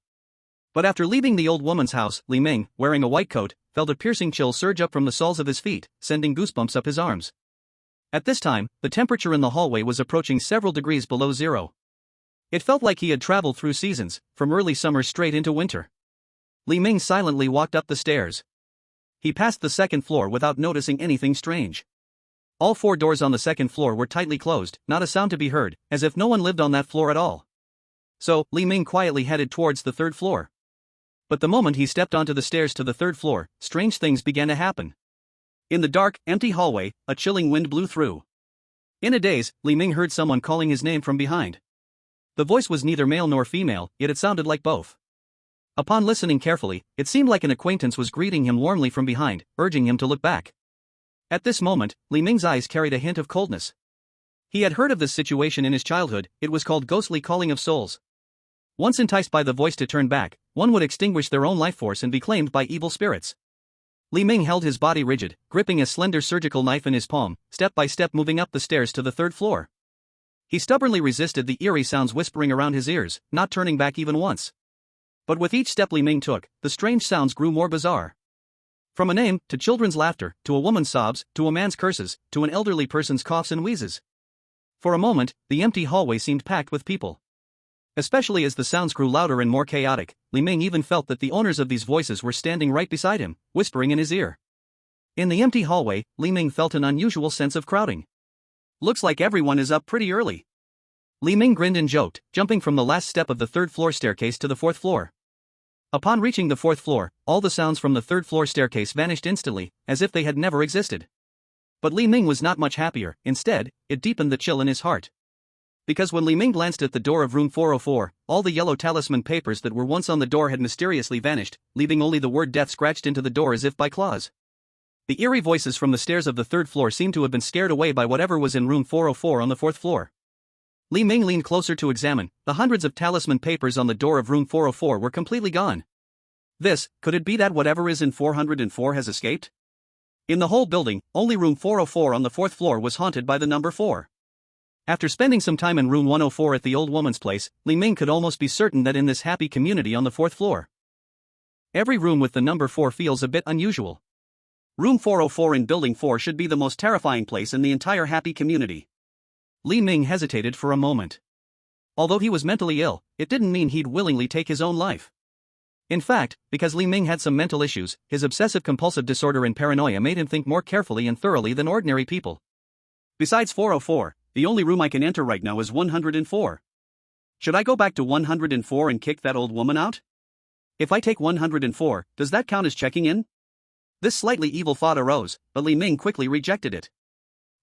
But after leaving the old woman's house, Li Ming, wearing a white coat, felt a piercing chill surge up from the soles of his feet, sending goosebumps up his arms. At this time, the temperature in the hallway was approaching several degrees below zero. It felt like he had traveled through seasons, from early summer straight into winter. Li Ming silently walked up the stairs. He passed the second floor without noticing anything strange. All 4 doors on the second floor were tightly closed, not a sound to be heard, as if no one lived on that floor at all. So, Li Ming quietly headed towards the 3rd floor. But the moment he stepped onto the stairs to the third floor, strange things began to happen. In the dark, empty hallway, a chilling wind blew through. In a daze, Li Ming heard someone calling his name from behind. The voice was neither male nor female, yet it sounded like both. Upon listening carefully, it seemed like an acquaintance was greeting him warmly from behind, urging him to look back. At this moment, Li Ming's eyes carried a hint of coldness. He had heard of this situation in his childhood. It was called ghostly calling of souls. Once enticed by the voice to turn back, one would extinguish their own life force and be claimed by evil spirits. Li Ming held his body rigid, gripping a slender surgical knife in his palm, step by step moving up the stairs to the third floor. He stubbornly resisted the eerie sounds whispering around his ears, not turning back even once. But with each step Li Ming took, the strange sounds grew more bizarre. From a name, to children's laughter, to a woman's sobs, to a man's curses, to an elderly person's coughs and wheezes. For a moment, the empty hallway seemed packed with people. Especially as the sounds grew louder and more chaotic, Li Ming even felt that the owners of these voices were standing right beside him, whispering in his ear. In the empty hallway, Li Ming felt an unusual sense of crowding. Looks like everyone is up pretty early. Li Ming grinned and joked, jumping from the last step of the third floor staircase to the fourth floor. Upon reaching the fourth floor, all the sounds from the third floor staircase vanished instantly, as if they had never existed. But Li Ming was not much happier. Instead, it deepened the chill in his heart. Because when Li Ming glanced at the door of room 404, all the yellow talisman papers that were once on the door had mysteriously vanished, leaving only the word death scratched into the door as if by claws. The eerie voices from the stairs of the third floor seemed to have been scared away by whatever was in room 404 on the fourth floor. Li Ming leaned closer to examine. The hundreds of talisman papers on the door of room 404 were completely gone. Could it be that whatever is in 404 has escaped? In the whole building, only room 404 on the fourth floor was haunted by the number 4. After spending some time in room 104 at the old woman's place, Li Ming could almost be certain that in this happy community on the fourth floor, every room with the number 4 feels a bit unusual. Room 404 in Building 4 should be the most terrifying place in the entire happy community. Li Ming hesitated for a moment. Although he was mentally ill, it didn't mean he'd willingly take his own life. In fact, because Li Ming had some mental issues, his obsessive-compulsive disorder and paranoia made him think more carefully and thoroughly than ordinary people. Besides 404, the only room I can enter right now is 104. Should I go back to 104 and kick that old woman out? If I take 104, does that count as checking in? This slightly evil thought arose, but Li Ming quickly rejected it.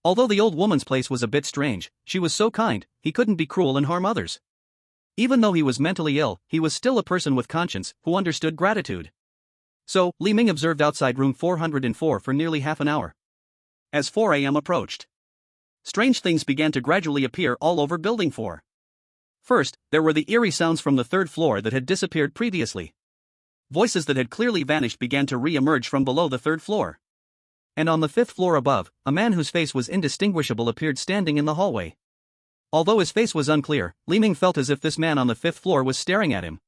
Although the old woman's place was a bit strange, she was so kind, he couldn't be cruel and harm others. Even though he was mentally ill, he was still a person with conscience, who understood gratitude. So, Li Ming observed outside room 404 for nearly half an hour. As 4 a.m. approached, strange things began to gradually appear all over Building 4. First, there were the eerie sounds from the third floor that had disappeared previously. Voices that had clearly vanished began to re-emerge from below the third floor. And on the fifth floor above, a man whose face was indistinguishable appeared standing in the hallway. Although his face was unclear, Li Ming felt as if this man on the fifth floor was staring at him.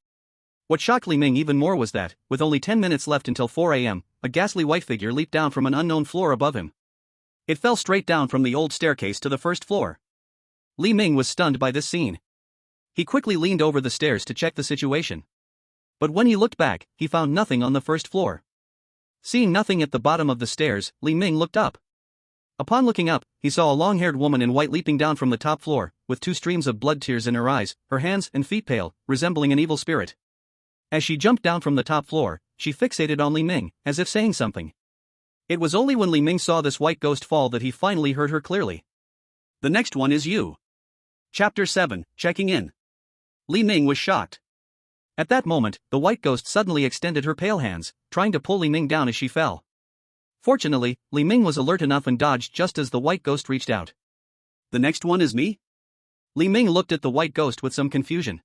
What shocked Li Ming even more was that, with only 10 minutes left until 4 a.m., a ghastly white figure leaped down from an unknown floor above him. It fell straight down from the old staircase to the first floor. Li Ming was stunned by this scene. He quickly leaned over the stairs to check the situation. But when he looked back, he found nothing on the first floor. Seeing nothing at the bottom of the stairs, Li Ming looked up. Upon looking up, he saw a long-haired woman in white leaping down from the top floor, with 2 streams of blood tears in her eyes, her hands and feet pale, resembling an evil spirit. As she jumped down from the top floor, she fixated on Li Ming, as if saying something. It was only when Li Ming saw this white ghost fall that he finally heard her clearly. The next one is you. Chapter 7, Checking In. Li Ming was shocked. At that moment, the white ghost suddenly extended her pale hands, trying to pull Li Ming down as she fell. Fortunately, Li Ming was alert enough and dodged just as the white ghost reached out. The next one is me? Li Ming looked at the white ghost with some confusion.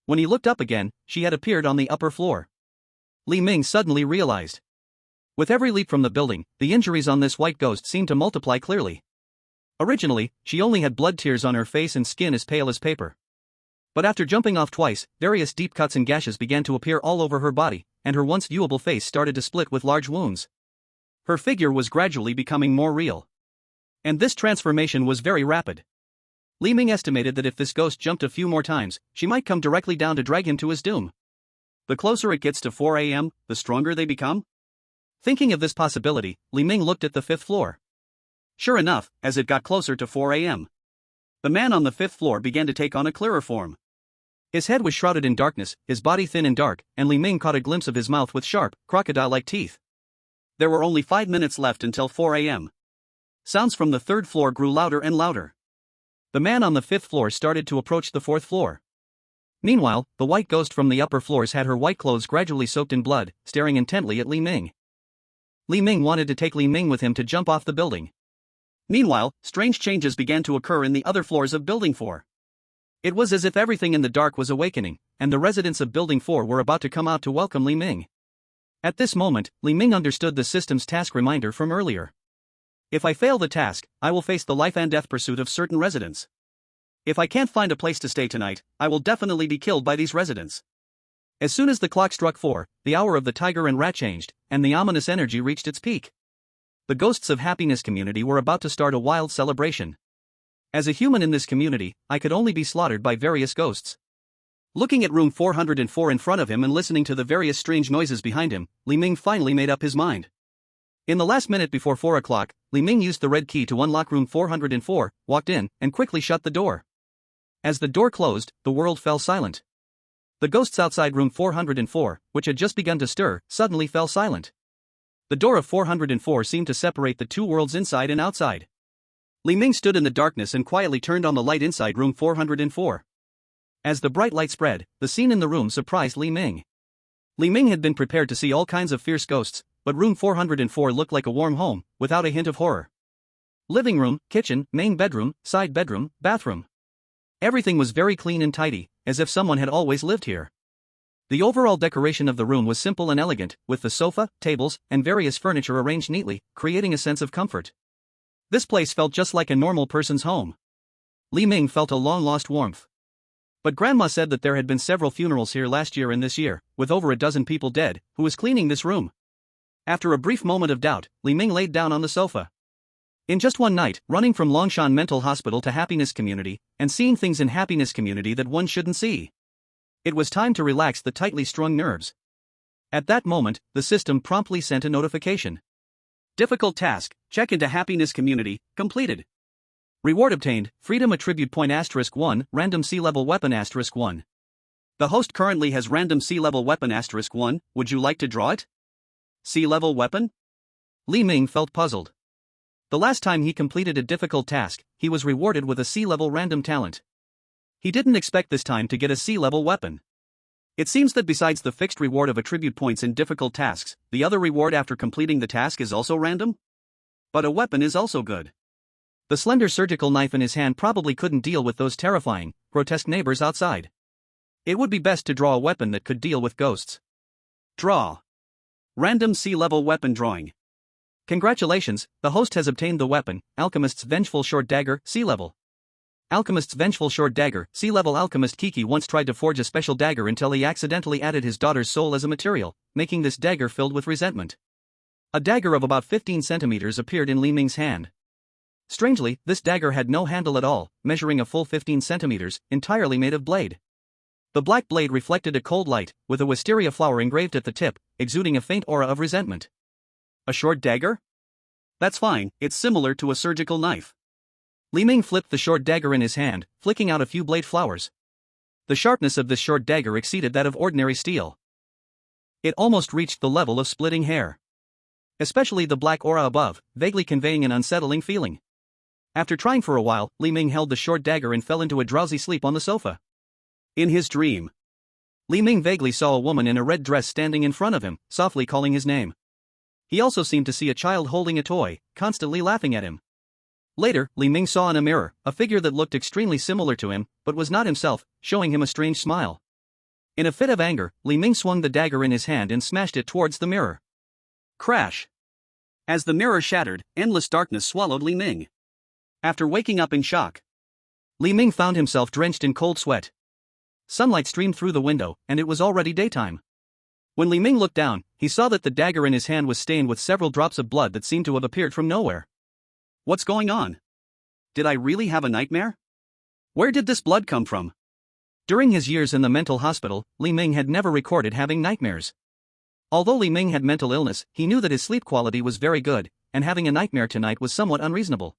When he looked up again, she had appeared on the upper floor. Li Ming suddenly realized. With every leap from the building, the injuries on this white ghost seemed to multiply clearly. Originally, she only had blood tears on her face and skin as pale as paper. But after jumping off twice, various deep cuts and gashes began to appear all over her body, and her once viewable face started to split with large wounds. Her figure was gradually becoming more real. And this transformation was very rapid. Li Ming estimated that if this ghost jumped a few more times, she might come directly down to drag him to his doom. The closer it gets to 4 a.m., the stronger they become? Thinking of this possibility, Li Ming looked at the 5th floor. Sure enough, as it got closer to 4 a.m., the man on the 5th floor began to take on a clearer form. His head was shrouded in darkness, his body thin and dark, and Li Ming caught a glimpse of his mouth with sharp, crocodile-like teeth. There were only 5 minutes left until 4 a.m. Sounds from the 3rd floor grew louder and louder. The man on the 5th floor started to approach the 4th floor. Meanwhile, the white ghost from the upper floors had her white clothes gradually soaked in blood, staring intently at Li Ming. Li Ming wanted to take Li Ming with him to jump off the building. Meanwhile, strange changes began to occur in the other floors of Building 4. It was as if everything in the dark was awakening, and the residents of Building 4 were about to come out to welcome Li Ming. At this moment, Li Ming understood the system's task reminder from earlier. If I fail the task, I will face the life and death pursuit of certain residents. If I can't find a place to stay tonight, I will definitely be killed by these residents. As soon as the clock struck 4, the hour of the tiger and rat changed, and the ominous energy reached its peak. The ghosts of happiness community were about to start a wild celebration. As a human in this community, I could only be slaughtered by various ghosts. Looking at room 404 in front of him and listening to the various strange noises behind him, Li Ming finally made up his mind. In the last minute before 4 o'clock, Li Ming used the red key to unlock room 404, walked in, and quickly shut the door. As the door closed, the world fell silent. The ghosts outside room 404, which had just begun to stir, suddenly fell silent. The door of 404 seemed to separate the two worlds inside and outside. Li Ming stood in the darkness and quietly turned on the light inside room 404. As the bright light spread, the scene in the room surprised Li Ming. Li Ming had been prepared to see all kinds of fierce ghosts, but room 404 looked like a warm home, without a hint of horror. Living room, kitchen, main bedroom, side bedroom, bathroom. Everything was very clean and tidy, as if someone had always lived here. The overall decoration of the room was simple and elegant, with the sofa, tables, and various furniture arranged neatly, creating a sense of comfort. This place felt just like a normal person's home. Li Ming felt a long-lost warmth. But Grandma said that there had been several funerals here last year and this year, with over a dozen people dead. Who was cleaning this room? After a brief moment of doubt, Li Ming laid down on the sofa. In just one night, running from Longshan Mental Hospital to Happiness Community, and seeing things in Happiness Community that one shouldn't see. It was time to relax the tightly strung nerves. At that moment, the system promptly sent a notification. Difficult task, check into Happiness Community, completed. Reward obtained, Freedom Attribute Point *1, Random C-Level Weapon *1. The host currently has Random C-Level Weapon *1, would you like to draw it? C-Level Weapon? Li Ming felt puzzled. The last time he completed a difficult task, he was rewarded with a C-Level Random Talent. He didn't expect this time to get a C-Level weapon. It seems that besides the fixed reward of attribute points in difficult tasks, the other reward after completing the task is also random? But a weapon is also good. The slender surgical knife in his hand probably couldn't deal with those terrifying, grotesque neighbors outside. It would be best to draw a weapon that could deal with ghosts. Draw. Random C-Level Weapon Drawing. Congratulations, the host has obtained the weapon, Alchemist's Vengeful Short Dagger, C-Level. Alchemist's Vengeful Short Dagger, C-Level. Alchemist Kiki once tried to forge a special dagger until he accidentally added his daughter's soul as a material, making this dagger filled with resentment. A dagger of about 15 centimeters appeared in Li Ming's hand. Strangely, this dagger had no handle at all, measuring a full 15 centimeters, entirely made of blade. The black blade reflected a cold light, with a wisteria flower engraved at the tip, exuding a faint aura of resentment. A short dagger? That's fine, it's similar to a surgical knife. Li Ming flipped the short dagger in his hand, flicking out a few blade flowers. The sharpness of this short dagger exceeded that of ordinary steel. It almost reached the level of splitting hair. Especially the black aura above, vaguely conveying an unsettling feeling. After trying for a while, Li Ming held the short dagger and fell into a drowsy sleep on the sofa. In his dream, Li Ming vaguely saw a woman in a red dress standing in front of him, softly calling his name. He also seemed to see a child holding a toy, constantly laughing at him. Later, Li Ming saw in a mirror a figure that looked extremely similar to him, but was not himself, showing him a strange smile. In a fit of anger, Li Ming swung the dagger in his hand and smashed it towards the mirror. Crash! As the mirror shattered, endless darkness swallowed Li Ming. After waking up in shock, Li Ming found himself drenched in cold sweat. Sunlight streamed through the window, and it was already daytime. When Li Ming looked down, he saw that the dagger in his hand was stained with several drops of blood that seemed to have appeared from nowhere. What's going on? Did I really have a nightmare? Where did this blood come from? During his years in the mental hospital, Li Ming had never recorded having nightmares. Although Li Ming had mental illness, he knew that his sleep quality was very good, and having a nightmare tonight was somewhat unreasonable.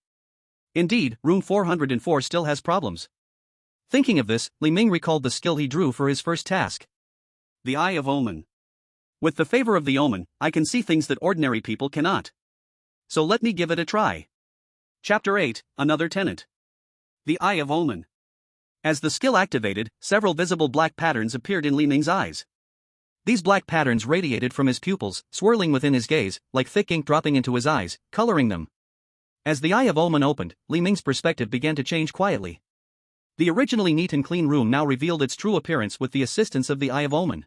Indeed, room 404 still has problems. Thinking of this, Li Ming recalled the skill he drew for his first task. The Eye of Omen. With the favor of the omen, I can see things that ordinary people cannot. So let me give it a try. Chapter 8, Another Tenant. The Eye of Omen. As the skill activated, several visible black patterns appeared in Li Ming's eyes. These black patterns radiated from his pupils, swirling within his gaze, like thick ink dropping into his eyes, coloring them. As the Eye of Omen opened, Li Ming's perspective began to change quietly. The originally neat and clean room now revealed its true appearance with the assistance of the Eye of Omen.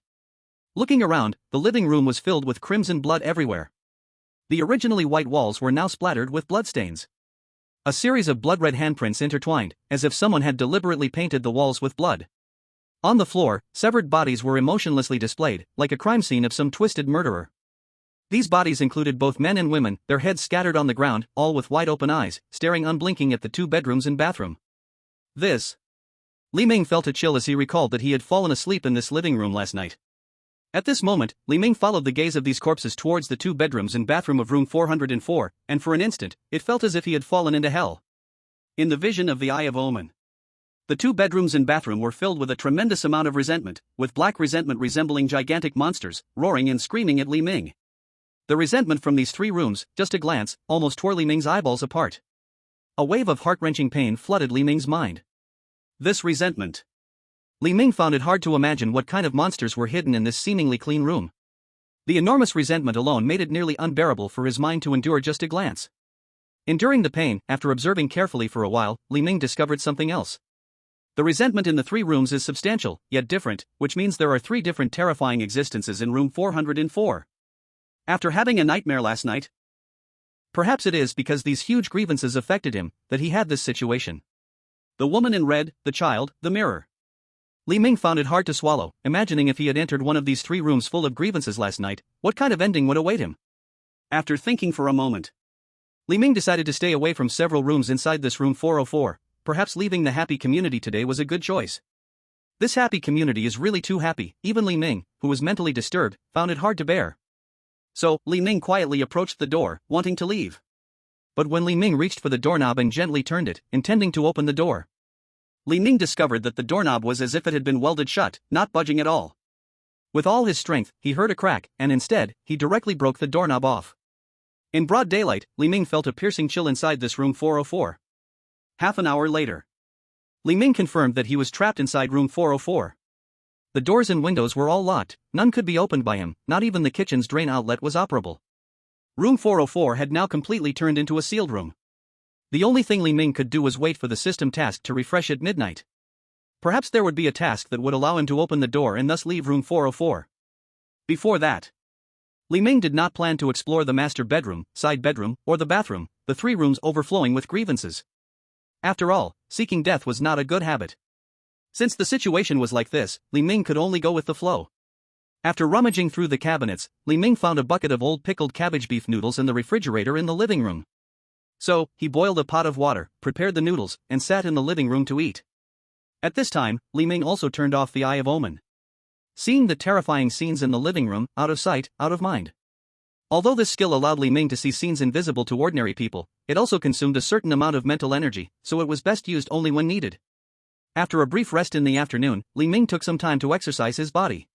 Looking around, the living room was filled with crimson blood everywhere. The originally white walls were now splattered with bloodstains. A series of blood-red handprints intertwined, as if someone had deliberately painted the walls with blood. On the floor, severed bodies were emotionlessly displayed, like a crime scene of some twisted murderer. These bodies included both men and women, their heads scattered on the ground, all with wide-open eyes, staring unblinking at the 2 bedrooms and bathroom. Li Ming felt a chill as he recalled that he had fallen asleep in this living room last night. At this moment, Li Ming followed the gaze of these corpses towards the 2 bedrooms and bathroom of room 404, and for an instant, it felt as if he had fallen into hell. In the vision of the Eye of Omen, the 2 bedrooms and bathroom were filled with a tremendous amount of resentment, with black resentment resembling gigantic monsters, roaring and screaming at Li Ming. The resentment from these 3 rooms, just a glance, almost tore Li Ming's eyeballs apart. A wave of heart-wrenching pain flooded Li Ming's mind. This resentment. Li Ming found it hard to imagine what kind of monsters were hidden in this seemingly clean room. The enormous resentment alone made it nearly unbearable for his mind to endure just a glance. Enduring the pain, after observing carefully for a while, Li Ming discovered something else. The resentment in the 3 rooms is substantial, yet different, which means there are 3 different terrifying existences in room 404. After having a nightmare last night? Perhaps it is because these huge grievances affected him that he had this situation. The woman in red, the child, the mirror. Li Ming found it hard to swallow, imagining if he had entered one of these 3 rooms full of grievances last night, what kind of ending would await him. After thinking for a moment, Li Ming decided to stay away from several rooms inside this room 404, perhaps leaving the happy community today was a good choice. This happy community is really too happy, even Li Ming, who was mentally disturbed, found it hard to bear. So, Li Ming quietly approached the door, wanting to leave. But when Li Ming reached for the doorknob and gently turned it, intending to open the door, Li Ming discovered that the doorknob was as if it had been welded shut, not budging at all. With all his strength, he heard a crack, and instead, he directly broke the doorknob off. In broad daylight, Li Ming felt a piercing chill inside this room 404. Half an hour later, Li Ming confirmed that he was trapped inside room 404. The doors and windows were all locked, none could be opened by him, not even the kitchen's drain outlet was operable. Room 404 had now completely turned into a sealed room. The only thing Li Ming could do was wait for the system task to refresh at midnight. Perhaps there would be a task that would allow him to open the door and thus leave room 404. Before that, Li Ming did not plan to explore the master bedroom, side bedroom, or the bathroom, the 3 rooms overflowing with grievances. After all, seeking death was not a good habit. Since the situation was like this, Li Ming could only go with the flow. After rummaging through the cabinets, Li Ming found a bucket of old pickled cabbage beef noodles in the refrigerator in the living room. So, he boiled a pot of water, prepared the noodles, and sat in the living room to eat. At this time, Li Ming also turned off the Eye of Omen. Seeing the terrifying scenes in the living room, out of sight, out of mind. Although this skill allowed Li Ming to see scenes invisible to ordinary people, it also consumed a certain amount of mental energy, so it was best used only when needed. After a brief rest in the afternoon, Li Ming took some time to exercise his body.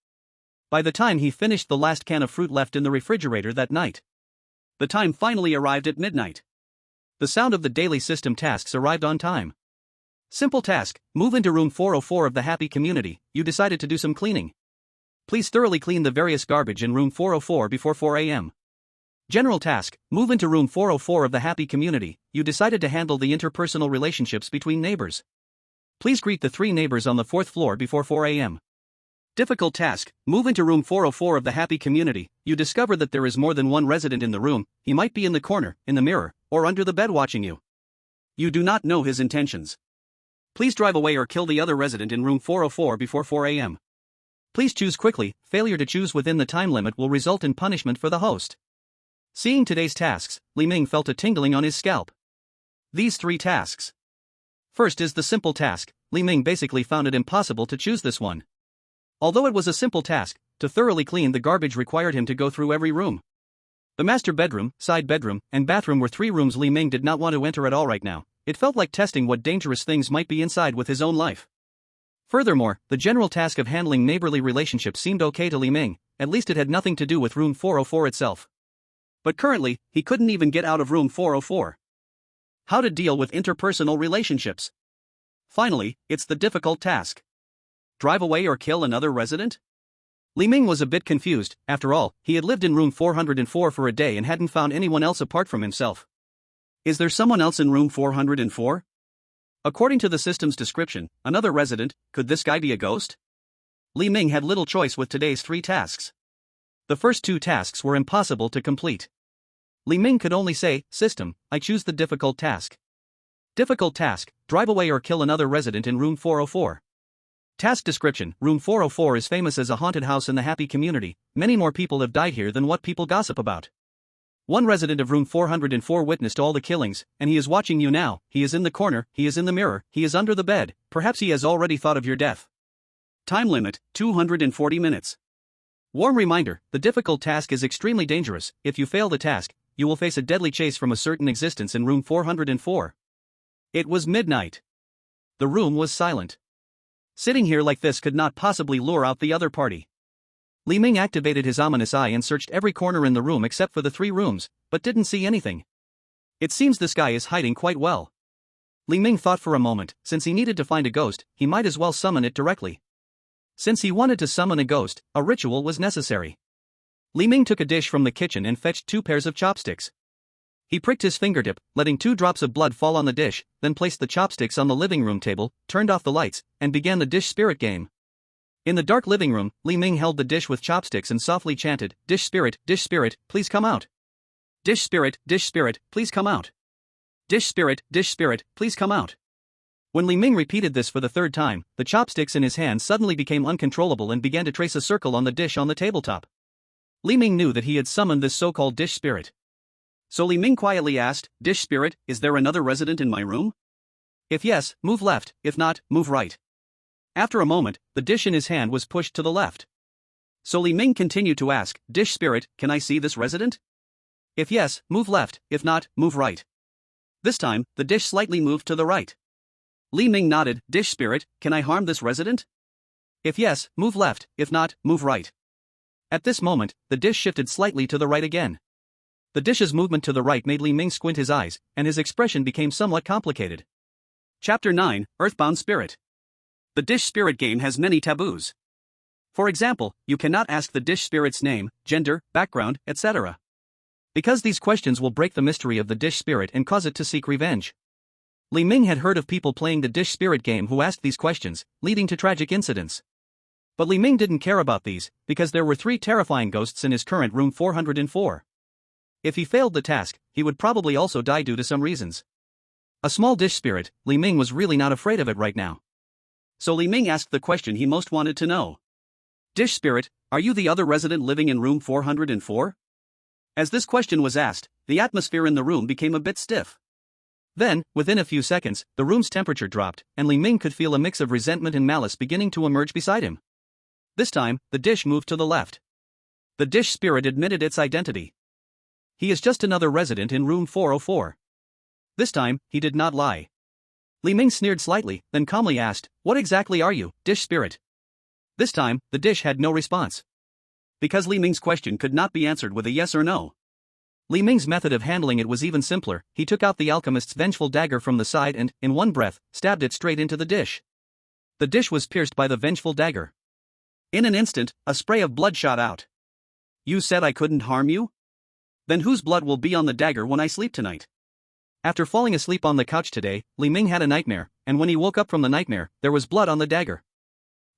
By the time he finished the last can of fruit left in the refrigerator that night, the time finally arrived at midnight. The sound of the daily system tasks arrived on time. Simple task: move into room 404 of the happy community. You decided to do some cleaning. Please thoroughly clean the various garbage in room 404 before 4 a.m. General task: move into room 404 of the happy community. You decided to handle the interpersonal relationships between neighbors. Please greet the 3 neighbors on the 4th floor before 4 a.m. Difficult task: move into room 404 of the happy community. You discover that there is more than one resident in the room. He might be in the corner, in the mirror, or under the bed watching you. You do not know his intentions. Please drive away or kill the other resident in room 404 before 4 a.m. Please choose quickly. Failure to choose within the time limit will result in punishment for the host. Seeing today's tasks, Li Ming felt a tingling on his scalp. These 3 tasks. First is the simple task. Li Ming basically found it impossible to choose this one. Although it was a simple task, to thoroughly clean the garbage required him to go through every room. The master bedroom, side bedroom, and bathroom were 3 rooms Li Ming did not want to enter at all right now. It felt like testing what dangerous things might be inside with his own life. Furthermore, the general task of handling neighborly relationships seemed okay to Li Ming, at least it had nothing to do with room 404 itself. But currently, he couldn't even get out of room 404. How to deal with interpersonal relationships. Finally, it's the difficult task. Drive away or kill another resident? Li Ming was a bit confused. After all, he had lived in room 404 for a day and hadn't found anyone else apart from himself. Is there someone else in room 404? According to the system's description, another resident. Could this guy be a ghost? Li Ming had little choice with today's 3 tasks. The first 2 tasks were impossible to complete. Li Ming could only say, "System, I choose the difficult task." Difficult task: drive away or kill another resident in room 404. Task description: room 404 is famous as a haunted house in the happy community. Many more people have died here than what people gossip about. One resident of room 404 witnessed all the killings, and he is watching you now. He is in the corner, he is in the mirror, he is under the bed. Perhaps he has already thought of your death. Time limit: 240 minutes. Warm reminder: the difficult task is extremely dangerous. If you fail the task, you will face a deadly chase from a certain existence in room 404. It was midnight. The room was silent. Sitting here like this could not possibly lure out the other party. Li Ming activated his ominous eye and searched every corner in the room except for the 3 rooms, but didn't see anything. It seems this guy is hiding quite well. Li Ming thought for a moment. Since he needed to find a ghost, he might as well summon it directly. Since he wanted to summon a ghost, a ritual was necessary. Li Ming took a dish from the kitchen and fetched 2 pairs of chopsticks. He pricked his fingertip, letting 2 drops of blood fall on the dish, then placed the chopsticks on the living room table, turned off the lights, and began the dish spirit game. In the dark living room, Li Ming held the dish with chopsticks and softly chanted, dish spirit, please come out. Dish spirit, please come out. Dish spirit, please come out. When Li Ming repeated this for the 3rd time, the chopsticks in his hand suddenly became uncontrollable and began to trace a circle on the dish on the tabletop. Li Ming knew that he had summoned this so-called dish spirit. So Li Ming quietly asked, "Dish spirit, is there another resident in my room? If yes, move left, if not, move right." After a moment, the dish in his hand was pushed to the left. So Li Ming continued to ask, "Dish spirit, can I see this resident? If yes, move left, if not, move right." This time, the dish slightly moved to the right. Li Ming nodded, "Dish spirit, can I harm this resident? If yes, move left, if not, move right." At this moment, the dish shifted slightly to the right again. The dish's movement to the right made Li Ming squint his eyes, and his expression became somewhat complicated. Chapter 9, Earthbound Spirit. The dish spirit game has many taboos. For example, you cannot ask the dish spirit's name, gender, background, etc. Because these questions will break the mystery of the dish spirit and cause it to seek revenge. Li Ming had heard of people playing the dish spirit game who asked these questions, leading to tragic incidents. But Li Ming didn't care about these, because there were 3 terrifying ghosts in his current room 404. If he failed the task, he would probably also die due to some reasons. A small dish spirit, Li Ming was really not afraid of it right now. So Li Ming asked the question he most wanted to know. "Dish spirit, are you the other resident living in room 404? As this question was asked, the atmosphere in the room became a bit stiff. Then, within a few seconds, the room's temperature dropped, and Li Ming could feel a mix of resentment and malice beginning to emerge beside him. This time, the dish moved to the left. The dish spirit admitted its identity. He is just another resident in room 404. This time, he did not lie. Li Ming sneered slightly, then calmly asked, "What exactly are you, dish spirit?" This time, the dish had no response. Because Li Ming's question could not be answered with a yes or no. Li Ming's method of handling it was even simpler. He took out the alchemist's vengeful dagger from the side and, in one breath, stabbed it straight into the dish. The dish was pierced by the vengeful dagger. In an instant, a spray of blood shot out. "You said I couldn't harm you? Then whose blood will be on the dagger when I sleep tonight?" After falling asleep on the couch today, Li Ming had a nightmare, and when he woke up from the nightmare, there was blood on the dagger.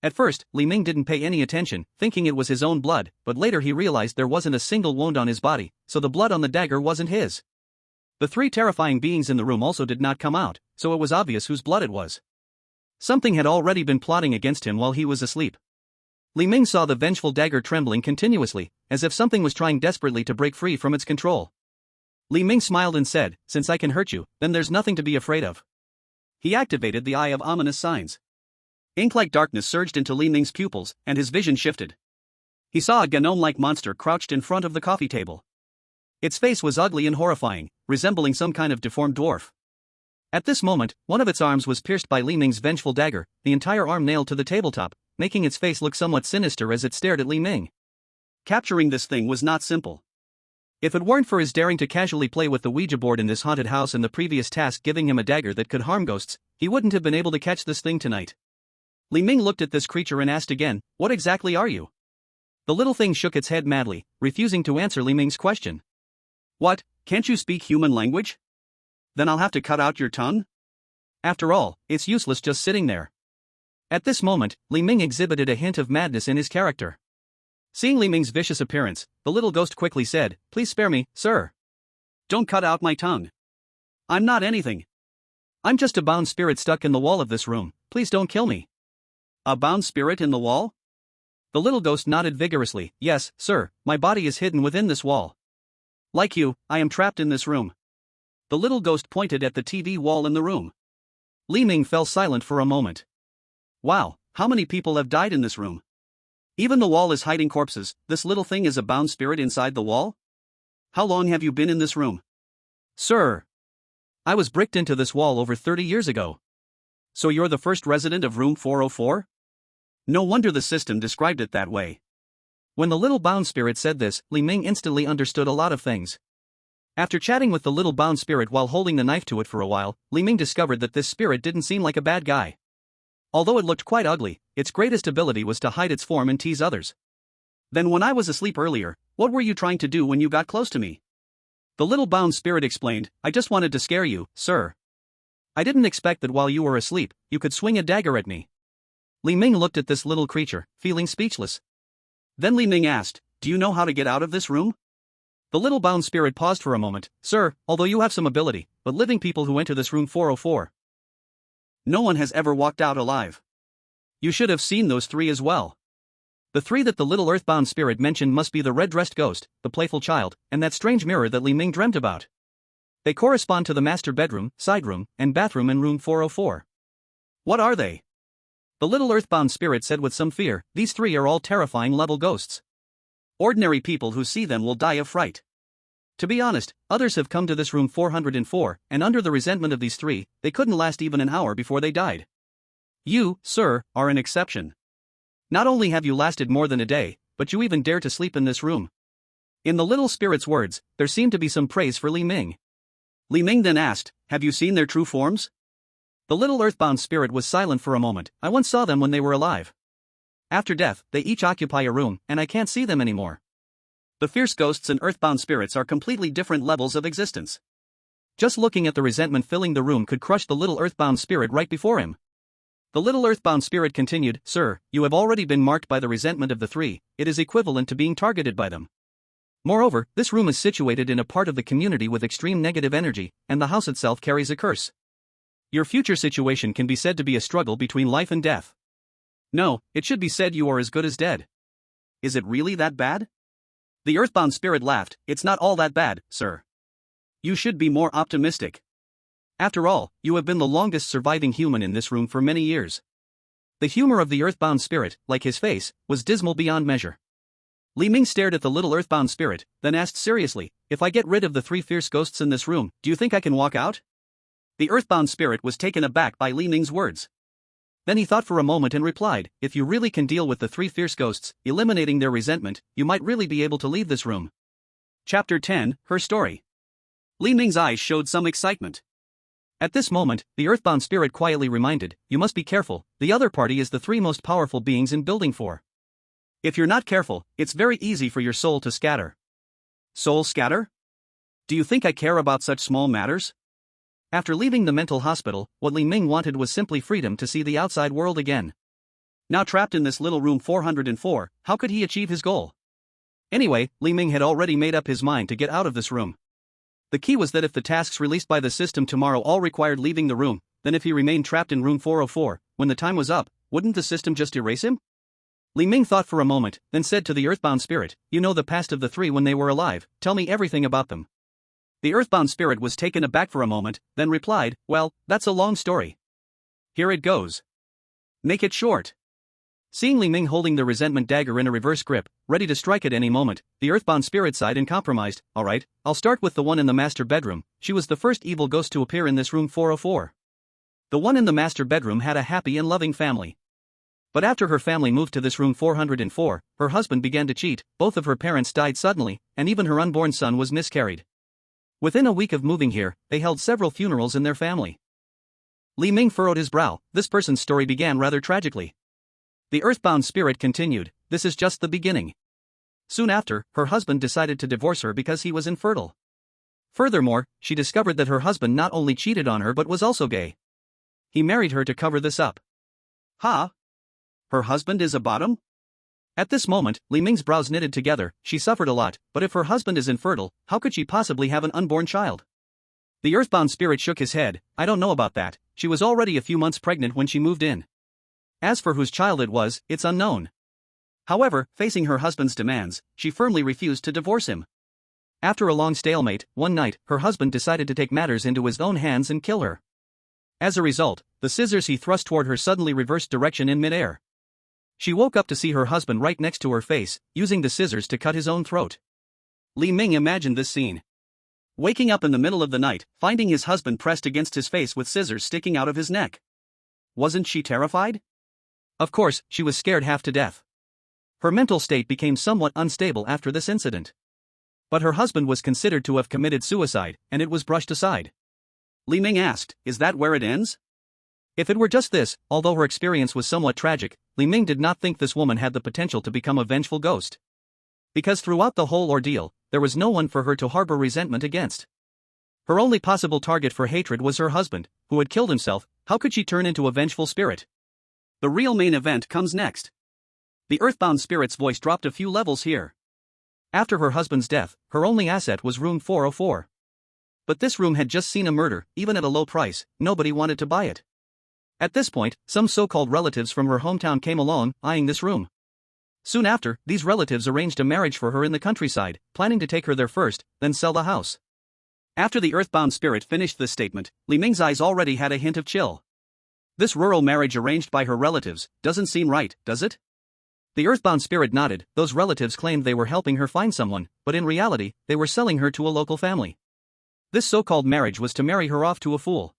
At first, Li Ming didn't pay any attention, thinking it was his own blood, but later he realized there wasn't a single wound on his body, so the blood on the dagger wasn't his. The 3 terrifying beings in the room also did not come out, so it was obvious whose blood it was. Something had already been plotting against him while he was asleep. Li Ming saw the vengeful dagger trembling continuously, as if something was trying desperately to break free from its control. Li Ming smiled and said, "Since I can hurt you, then there's nothing to be afraid of." He activated the Eye of Ominous Signs. Ink-like darkness surged into Li Ming's pupils, and his vision shifted. He saw a gnome-like monster crouched in front of the coffee table. Its face was ugly and horrifying, resembling some kind of deformed dwarf. At this moment, one of its arms was pierced by Li Ming's vengeful dagger, the entire arm nailed to the tabletop, making its face look somewhat sinister as it stared at Li Ming. Capturing this thing was not simple. If it weren't for his daring to casually play with the Ouija board in this haunted house and the previous task giving him a dagger that could harm ghosts, he wouldn't have been able to catch this thing tonight. Li Ming looked at this creature and asked again, "What exactly are you?" The little thing shook its head madly, refusing to answer Li Ming's question. "What, can't you speak human language? Then I'll have to cut out your tongue? After all, it's useless just sitting there." At this moment, Li Ming exhibited a hint of madness in his character. Seeing Li Ming's vicious appearance, the little ghost quickly said, "Please spare me, sir. Don't cut out my tongue. I'm not anything. I'm just a bound spirit stuck in the wall of this room, please don't kill me." "A bound spirit in the wall?" The little ghost nodded vigorously. "Yes, sir, my body is hidden within this wall. Like you, I am trapped in this room." The little ghost pointed at the TV wall in the room. Li Ming fell silent for a moment. Wow, how many people have died in this room? Even the wall is hiding corpses, this little thing is a bound spirit inside the wall? How long have you been in this room? "Sir, I was bricked into this wall over 30 years ago." "So you're the first resident of room 404? No wonder the system described it that way." When the little bound spirit said this, Li Ming instantly understood a lot of things. After chatting with the little bound spirit while holding the knife to it for a while, Li Ming discovered that this spirit didn't seem like a bad guy. Although it looked quite ugly, its greatest ability was to hide its form and tease others. "Then when I was asleep earlier, what were you trying to do when you got close to me?" The little bound spirit explained, "I just wanted to scare you, sir. I didn't expect that while you were asleep, you could swing a dagger at me." Li Ming looked at this little creature, feeling speechless. Then Li Ming asked, "Do you know how to get out of this room?" The little bound spirit paused for a moment. "Sir, although you have some ability, but living people who enter this room 404. No one has ever walked out alive. You should have seen those three as well. The three that the little earthbound spirit mentioned must be the red-dressed ghost, the playful child, and that strange mirror that Li Ming dreamt about. They correspond to the master bedroom, side room, and bathroom in room 404. What are they?" The little earthbound spirit said with some fear, "These three are all terrifying level ghosts. Ordinary people who see them will die of fright. To be honest, others have come to this room 404, and under the resentment of these three, they couldn't last even an hour before they died. You, sir, are an exception. Not only have you lasted more than a day, but you even dare to sleep in this room." In the little spirit's words, there seemed to be some praise for Li Ming. Li Ming then asked, "Have you seen their true forms?" The little earthbound spirit was silent for a moment. "I once saw them when they were alive. After death, they each occupy a room, and I can't see them anymore." The fierce ghosts and earthbound spirits are completely different levels of existence. Just looking at the resentment filling the room could crush the little earthbound spirit right before him. The little earthbound spirit continued, "Sir, you have already been marked by the resentment of the three, it is equivalent to being targeted by them. Moreover, this room is situated in a part of the community with extreme negative energy, and the house itself carries a curse. Your future situation can be said to be a struggle between life and death. No, it should be said you are as good as dead." "Is it really that bad?" The earthbound spirit laughed, "It's not all that bad, sir. You should be more optimistic. After all, you have been the longest surviving human in this room for many years." The humor of the earthbound spirit, like his face, was dismal beyond measure. Li Ming stared at the little earthbound spirit, then asked seriously, "If I get rid of the three fierce ghosts in this room, do you think I can walk out?" The earthbound spirit was taken aback by Li Ming's words. Then he thought for a moment and replied, "If you really can deal with the three fierce ghosts, eliminating their resentment, you might really be able to leave this room." Chapter 10, Her Story. Li Ming's eyes showed some excitement. At this moment, the earthbound spirit quietly reminded, "You must be careful, the other party is the three most powerful beings in Building 4. If you're not careful, it's very easy for your soul to scatter." "Soul scatter? Do you think I care about such small matters?" After leaving the mental hospital, what Li Ming wanted was simply freedom to see the outside world again. Now trapped in this little room 404, how could he achieve his goal? Anyway, Li Ming had already made up his mind to get out of this room. The key was that if the tasks released by the system tomorrow all required leaving the room, then if he remained trapped in room 404, when the time was up, wouldn't the system just erase him? Li Ming thought for a moment, then said to the earthbound spirit, "You know the past of the three when they were alive, tell me everything about them." The earthbound spirit was taken aback for a moment, then replied, "Well, that's a long story. Here it goes. Make it short. Seeing Li Ming holding the resentment dagger in a reverse grip, ready to strike at any moment, the earthbound spirit sighed and compromised. Alright, I'll start with the one in the master bedroom. She was the first evil ghost to appear in this room 404. The one in the master bedroom had a happy and loving family. But after her family moved to this room 404, her husband began to cheat, both of her parents died suddenly, and even her unborn son was miscarried. Within a week of moving here, they held several funerals in their family. Li Ming furrowed his brow. This person's story began rather tragically. The earthbound spirit continued, this is just the beginning. Soon after, her husband decided to divorce her because he was infertile. Furthermore, she discovered that her husband not only cheated on her but was also gay. He married her to cover this up. Huh? Her husband is a bottom? At this moment, Li Ming's brows knitted together. She suffered a lot, but if her husband is infertile, how could she possibly have an unborn child? The earthbound spirit shook his head. I don't know about that. She was already a few months pregnant when she moved in. As for whose child it was, it's unknown. However, facing her husband's demands, she firmly refused to divorce him. After a long stalemate, one night, her husband decided to take matters into his own hands and kill her. As a result, the scissors he thrust toward her suddenly reversed direction in midair. She woke up to see her husband right next to her face, using the scissors to cut his own throat. Li Ming imagined this scene. Waking up in the middle of the night, finding his husband pressed against his face with scissors sticking out of his neck. Wasn't she terrified? Of course, she was scared half to death. Her mental state became somewhat unstable after this incident. But her husband was considered to have committed suicide, and it was brushed aside. Li Ming asked, is that where it ends? If it were just this, although her experience was somewhat tragic, Li Ming did not think this woman had the potential to become a vengeful ghost. Because throughout the whole ordeal, there was no one for her to harbor resentment against. Her only possible target for hatred was her husband, who had killed himself. How could she turn into a vengeful spirit? The real main event comes next. The earthbound spirit's voice dropped a few levels here. After her husband's death, her only asset was room 404. But this room had just seen a murder. Even at a low price, nobody wanted to buy it. At this point, some so-called relatives from her hometown came along, eyeing this room. Soon after, these relatives arranged a marriage for her in the countryside, planning to take her there first, then sell the house. After the earthbound spirit finished this statement, Li Ming's eyes already had a hint of chill. This rural marriage arranged by her relatives doesn't seem right, does it? The earthbound spirit nodded. Those relatives claimed they were helping her find someone, but in reality, they were selling her to a local family. This so-called marriage was to marry her off to a fool.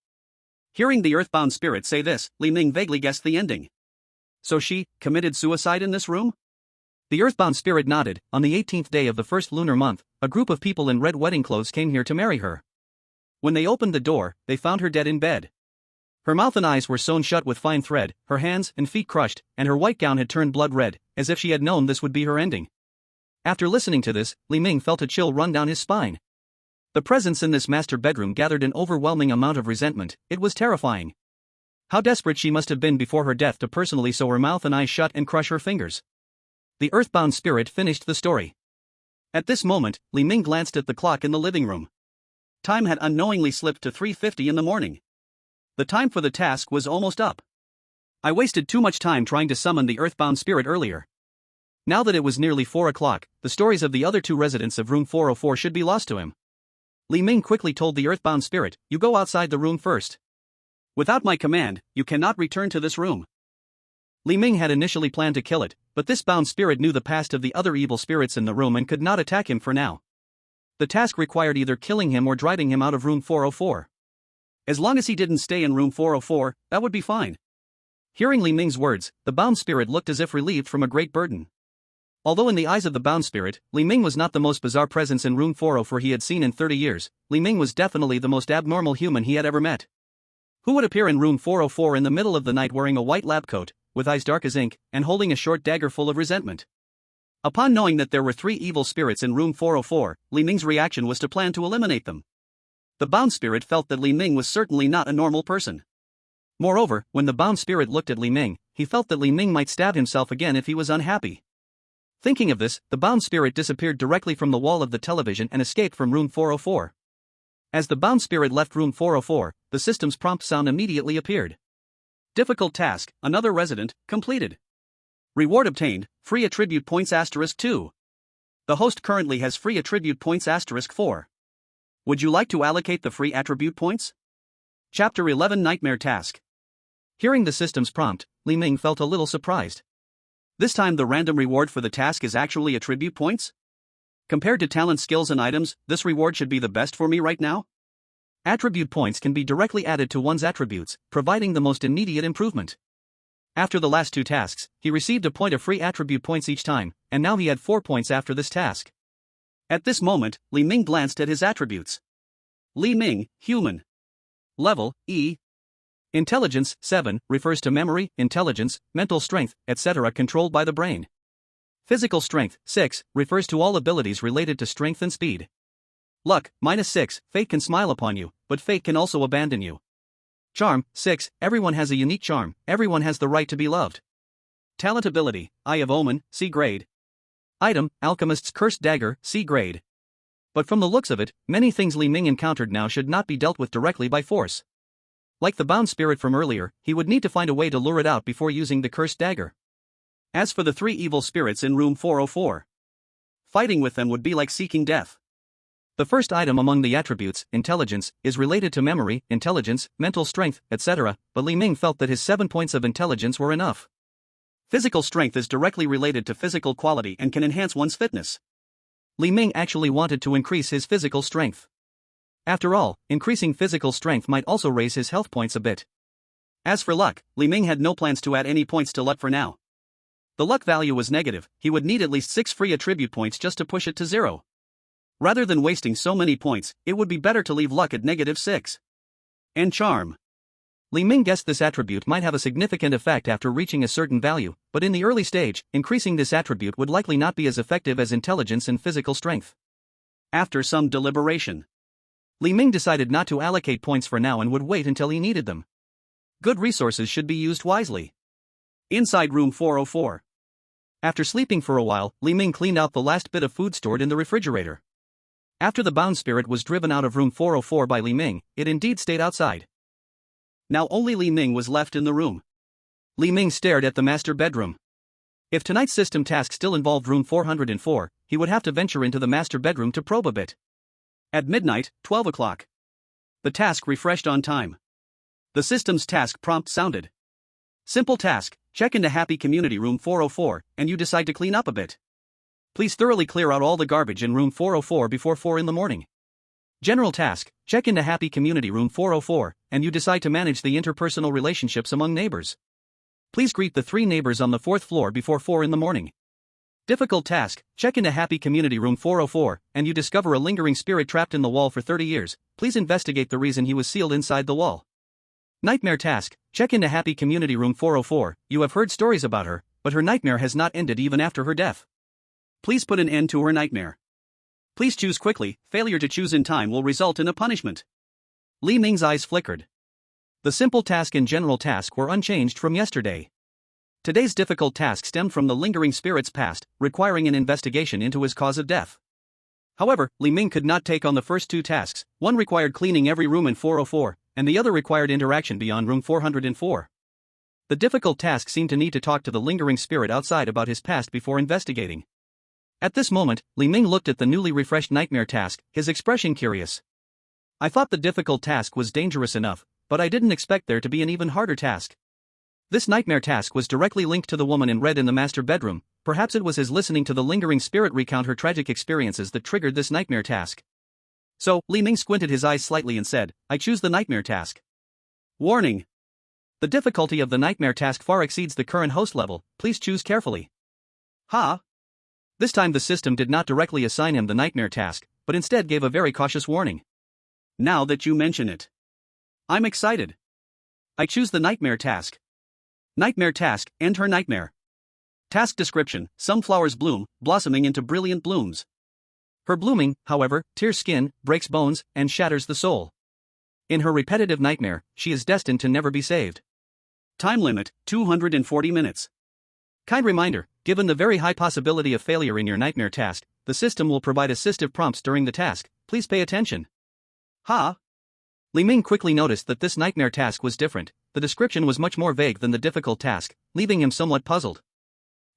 Hearing the earthbound spirit say this, Li Ming vaguely guessed the ending. So she committed suicide in this room? The earthbound spirit nodded. On the 18th day of the first lunar month, a group of people in red wedding clothes came here to marry her. When they opened the door, they found her dead in bed. Her mouth and eyes were sewn shut with fine thread, her hands and feet crushed, and her white gown had turned blood red, as if she had known this would be her ending. After listening to this, Li Ming felt a chill run down his spine. The presence in this master bedroom gathered an overwhelming amount of resentment. It was terrifying. How desperate she must have been before her death to personally sew her mouth and eyes shut and crush her fingers. The earthbound spirit finished the story. At this moment, Li Ming glanced at the clock in the living room. Time had unknowingly slipped to 3:50 in the morning. The time for the task was almost up. I wasted too much time trying to summon the earthbound spirit earlier. Now that it was nearly 4 o'clock, the stories of the other two residents of room 404 should be lost to him. Li Ming quickly told the earthbound spirit, you go outside the room first. Without my command, you cannot return to this room. Li Ming had initially planned to kill it, but this bound spirit knew the past of the other evil spirits in the room and could not attack him for now. The task required either killing him or driving him out of room 404. As long as he didn't stay in room 404, that would be fine. Hearing Li Ming's words, the bound spirit looked as if relieved from a great burden. Although in the eyes of the bound spirit, Li Ming was not the most bizarre presence in room 404 he had seen in 30 years, Li Ming was definitely the most abnormal human he had ever met. Who would appear in room 404 in the middle of the night wearing a white lab coat, with eyes dark as ink, and holding a short dagger full of resentment? Upon knowing that there were 3 evil spirits in room 404, Li Ming's reaction was to plan to eliminate them. The bound spirit felt that Li Ming was certainly not a normal person. Moreover, when the bound spirit looked at Li Ming, he felt that Li Ming might stab himself again if he was unhappy. Thinking of this, the bound spirit disappeared directly from the wall of the television and escaped from room 404. As the bound spirit left room 404, the system's prompt sound immediately appeared. Difficult task, another resident, completed. Reward obtained, free attribute points *2. The host currently has free attribute points *4. Would you like to allocate the free attribute points? Chapter 11 Nightmare Task. Hearing the system's prompt, Li Ming felt a little surprised. This time the random reward for the task is actually attribute points? Compared to talent, skills and items, this reward should be the best for me right now? Attribute points can be directly added to one's attributes, providing the most immediate improvement. After the last 2 tasks, he received a point of free attribute points each time, and now he had 4 points after this task. At this moment, Li Ming glanced at his attributes. Li Ming, human. Level, E. Intelligence, 7, refers to memory, intelligence, mental strength, etc. controlled by the brain. Physical strength, 6, refers to all abilities related to strength and speed. Luck, -6, fate can smile upon you, but fate can also abandon you. Charm, 6, everyone has a unique charm, everyone has the right to be loved. Talent ability, Eye of Omen, C grade. Item, Alchemist's Cursed Dagger, C grade. But from the looks of it, many things Li Ming encountered now should not be dealt with directly by force. Like the bound spirit from earlier, he would need to find a way to lure it out before using the Cursed Dagger. As for the 3 evil spirits in room 404, fighting with them would be like seeking death. The first item among the attributes, intelligence, is related to memory, intelligence, mental strength, etc., but Li Ming felt that his 7 points of intelligence were enough. Physical strength is directly related to physical quality and can enhance one's fitness. Li Ming actually wanted to increase his physical strength. After all, increasing physical strength might also raise his health points a bit. As for luck, Li Ming had no plans to add any points to luck for now. The luck value was negative, he would need at least 6 free attribute points just to push it to 0. Rather than wasting so many points, it would be better to leave luck at -6. And charm. Li Ming guessed this attribute might have a significant effect after reaching a certain value, but in the early stage, increasing this attribute would likely not be as effective as intelligence and physical strength. After some deliberation, Li Ming decided not to allocate points for now and would wait until he needed them. Good resources should be used wisely. Inside room 404. After sleeping for a while, Li Ming cleaned out the last bit of food stored in the refrigerator. After the bound spirit was driven out of room 404 by Li Ming, it indeed stayed outside. Now only Li Ming was left in the room. Li Ming stared at the master bedroom. If tonight's system task still involved room 404, he would have to venture into the master bedroom to probe a bit. At midnight, 12 o'clock. The task refreshed on time. The system's task prompt sounded. Simple task, check into Happy Community Room 404, and you decide to clean up a bit. Please thoroughly clear out all the garbage in room 404 before 4 in the morning. General task, check into Happy Community Room 404, and you decide to manage the interpersonal relationships among neighbors. Please greet the 3 neighbors on the 4th floor before 4 in the morning. Difficult task, check into Happy Community Room 404, and you discover a lingering spirit trapped in the wall for 30 years, please investigate the reason he was sealed inside the wall. Nightmare task, check into Happy Community Room 404, you have heard stories about her, but her nightmare has not ended even after her death. Please put an end to her nightmare. Please choose quickly, failure to choose in time will result in a punishment. Li Ming's eyes flickered. The simple task and general task were unchanged from yesterday. Today's difficult task stemmed from the lingering spirit's past, requiring an investigation into his cause of death. However, Li Ming could not take on the first 2 tasks, one required cleaning every room in 404, and the other required interaction beyond room 404. The difficult task seemed to need to talk to the lingering spirit outside about his past before investigating. At this moment, Li Ming looked at the newly refreshed nightmare task, his expression curious. I thought the difficult task was dangerous enough, but I didn't expect there to be an even harder task. This nightmare task was directly linked to the woman in red in the master bedroom, perhaps it was his listening to the lingering spirit recount her tragic experiences that triggered this nightmare task. So, Li Ming squinted his eyes slightly and said, I choose the nightmare task. Warning! The difficulty of the nightmare task far exceeds the current host level, please choose carefully. Ha! This time the system did not directly assign him the nightmare task, but instead gave a very cautious warning. Now that you mention it, I'm excited. I choose the nightmare task. Nightmare task, end her nightmare. Task description, sunflowers bloom, blossoming into brilliant blooms. Her blooming, however, tears skin, breaks bones, and shatters the soul. In her repetitive nightmare, she is destined to never be saved. Time limit, 240 minutes. Kind reminder, given the very high possibility of failure in your nightmare task, the system will provide assistive prompts during the task, please pay attention. Ha! Li Ming quickly noticed that this nightmare task was different, the description was much more vague than the difficult task, leaving him somewhat puzzled.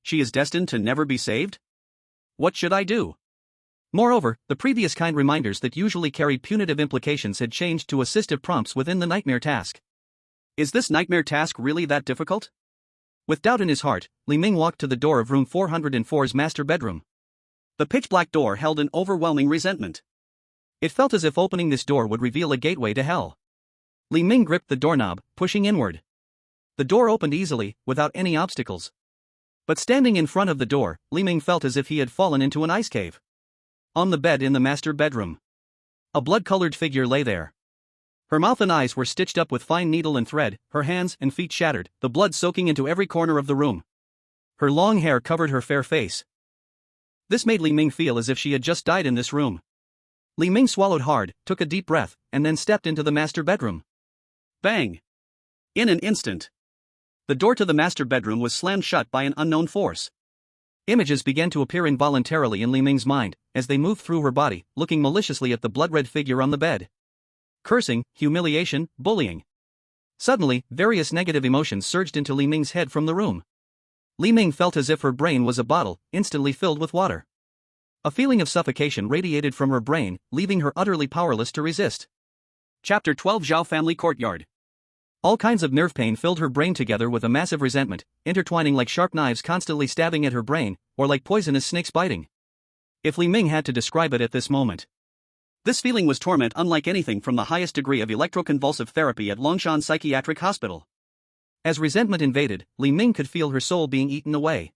She is destined to never be saved? What should I do? Moreover, the previous kind reminders that usually carried punitive implications had changed to assistive prompts within the nightmare task. Is this nightmare task really that difficult? With doubt in his heart, Li Ming walked to the door of room 404's master bedroom. The pitch-black door held an overwhelming resentment. It felt as if opening this door would reveal a gateway to hell. Li Ming gripped the doorknob, pushing inward. The door opened easily, without any obstacles. But standing in front of the door, Li Ming felt as if he had fallen into an ice cave. On the bed in the master bedroom, a blood-colored figure lay there. Her mouth and eyes were stitched up with fine needle and thread, her hands and feet shattered, the blood soaking into every corner of the room. Her long hair covered her fair face. This made Li Ming feel as if she had just died in this room. Li Ming swallowed hard, took a deep breath, and then stepped into the master bedroom. Bang! In an instant, the door to the master bedroom was slammed shut by an unknown force. Images began to appear involuntarily in Li Ming's mind, as they moved through her body, looking maliciously at the blood-red figure on the bed. Cursing, humiliation, bullying. Suddenly, various negative emotions surged into Li Ming's head from the room. Li Ming felt as if her brain was a bottle, instantly filled with water. A feeling of suffocation radiated from her brain, leaving her utterly powerless to resist. Chapter 12 Zhao Family Courtyard. All kinds of nerve pain filled her brain together with a massive resentment, intertwining like sharp knives constantly stabbing at her brain, or like poisonous snakes biting. If Li Ming had to describe it at this moment, this feeling was torment unlike anything from the highest degree of electroconvulsive therapy at Longshan Psychiatric Hospital. As resentment invaded, Li Ming could feel her soul being eaten away.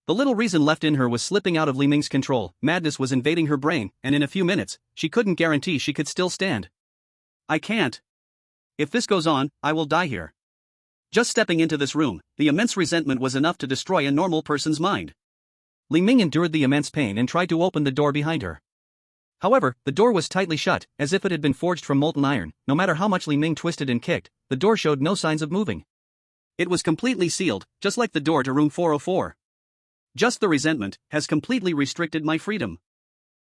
The little reason left in her was slipping out of Li Ming's control, madness was invading her brain, and in a few minutes, she couldn't guarantee she could still stand. I can't. If this goes on, I will die here. Just stepping into this room, the immense resentment was enough to destroy a normal person's mind. Li Ming endured the immense pain and tried to open the door behind her. However, the door was tightly shut, as if it had been forged from molten iron. No matter how much Li Ming twisted and kicked, the door showed no signs of moving. It was completely sealed, just like the door to room 404. Just the resentment has completely restricted my freedom.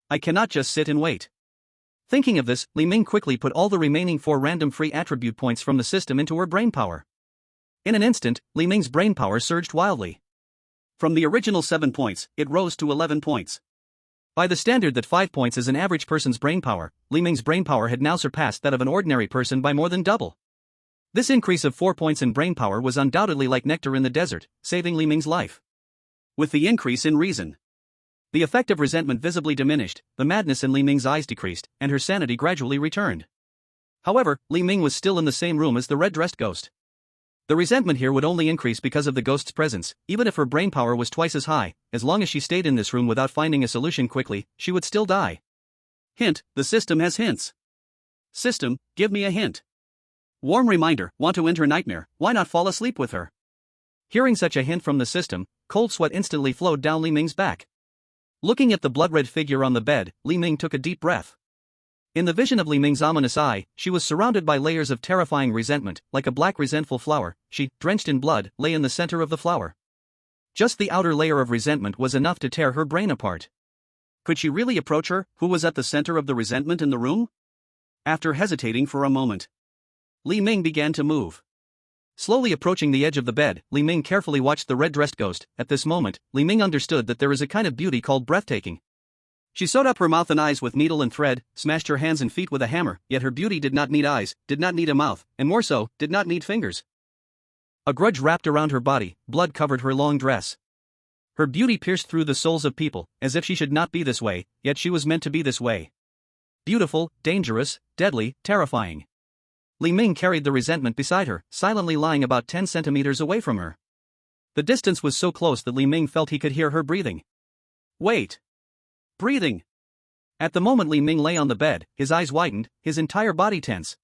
I cannot just sit and wait. Thinking of this, Li Ming quickly put all the remaining 4 random free attribute points from the system into her brain power. In an instant, Li Ming's brain power surged wildly. From the original 7 points, it rose to 11 points. By the standard that 5 points is an average person's brain power, Li Ming's brain power had now surpassed that of an ordinary person by more than double. This increase of 4 points in brain power was undoubtedly like nectar in the desert, saving Li Ming's life. With the increase in reason, the effect of resentment visibly diminished, the madness in Li Ming's eyes decreased, and her sanity gradually returned. However, Li Ming was still in the same room as the red-dressed ghost. The resentment here would only increase because of the ghost's presence. Even if her brain power was twice as high, as long as she stayed in this room without finding a solution quickly, she would still die. Hint, the system has hints. System, give me a hint. Warm reminder, want to end her nightmare, why not fall asleep with her? Hearing such a hint from the system, cold sweat instantly flowed down Li Ming's back. Looking at the blood-red figure on the bed, Li Ming took a deep breath. In the vision of Li Ming's ominous eye, she was surrounded by layers of terrifying resentment, like a black resentful flower. She, drenched in blood, lay in the center of the flower. Just the outer layer of resentment was enough to tear her brain apart. Could she really approach her, who was at the center of the resentment in the room? After hesitating for a moment, Li Ming began to move. Slowly approaching the edge of the bed, Li Ming carefully watched the red-dressed ghost. At this moment, Li Ming understood that there is a kind of beauty called breathtaking. She sewed up her mouth and eyes with needle and thread, smashed her hands and feet with a hammer, yet her beauty did not need eyes, did not need a mouth, and more so, did not need fingers. A grudge wrapped around her body, blood covered her long dress. Her beauty pierced through the souls of people, as if she should not be this way, yet she was meant to be this way. Beautiful, dangerous, deadly, terrifying. Li Ming carried the resentment beside her, silently lying about 10 centimeters away from her. The distance was so close that Li Ming felt he could hear her breathing. Wait. Breathing. At the moment Li Ming lay on the bed, his eyes widened, his entire body tense.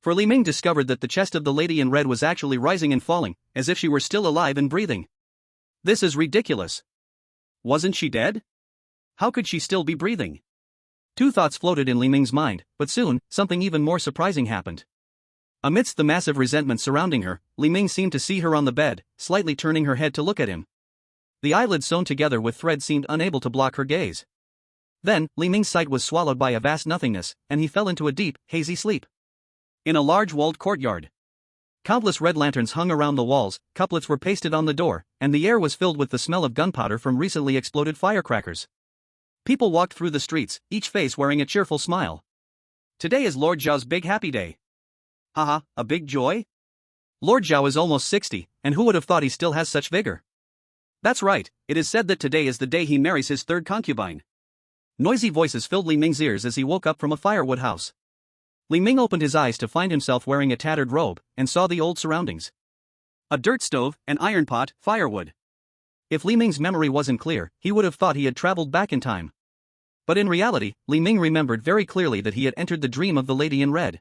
For Li Ming discovered that the chest of the lady in red was actually rising and falling, as if she were still alive and breathing. This is ridiculous. Wasn't she dead? How could she still be breathing? 2 thoughts floated in Li Ming's mind, but soon, something even more surprising happened. Amidst the massive resentment surrounding her, Li Ming seemed to see her on the bed, slightly turning her head to look at him. The eyelids sewn together with thread seemed unable to block her gaze. Then, Li Ming's sight was swallowed by a vast nothingness, and he fell into a deep, hazy sleep. In a large walled courtyard, countless red lanterns hung around the walls, couplets were pasted on the door, and the air was filled with the smell of gunpowder from recently exploded firecrackers. People walked through the streets, each face wearing a cheerful smile. Today is Lord Zhao's big happy day. Haha, a big joy? Lord Zhao is almost 60, and who would have thought he still has such vigor? That's right, it is said that today is the day he marries his third concubine. Noisy voices filled Li Ming's ears as he woke up from a firewood house. Li Ming opened his eyes to find himself wearing a tattered robe, and saw the old surroundings. A dirt stove, an iron pot, firewood. If Li Ming's memory wasn't clear, he would have thought he had traveled back in time. But in reality, Li Ming remembered very clearly that he had entered the dream of the lady in red.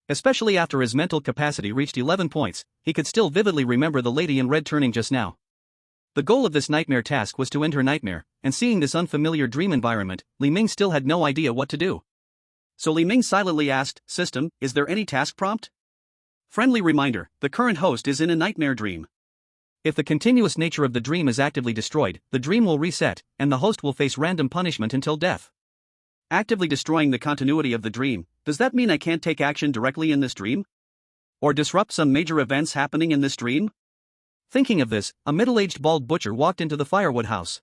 Especially after his mental capacity reached 11 points, he could still vividly remember the lady in red turning just now. The goal of this nightmare task was to end her nightmare, and seeing this unfamiliar dream environment, Li Ming still had no idea what to do. So Li Ming silently asked, "System, is there any task prompt?" Friendly reminder, the current host is in a nightmare dream. If the continuous nature of the dream is actively destroyed, the dream will reset, and the host will face random punishment until death. Actively destroying the continuity of the dream, does that mean I can't take action directly in this dream? Or disrupt some major events happening in this dream? Thinking of this, a middle-aged bald butcher walked into the firewood house.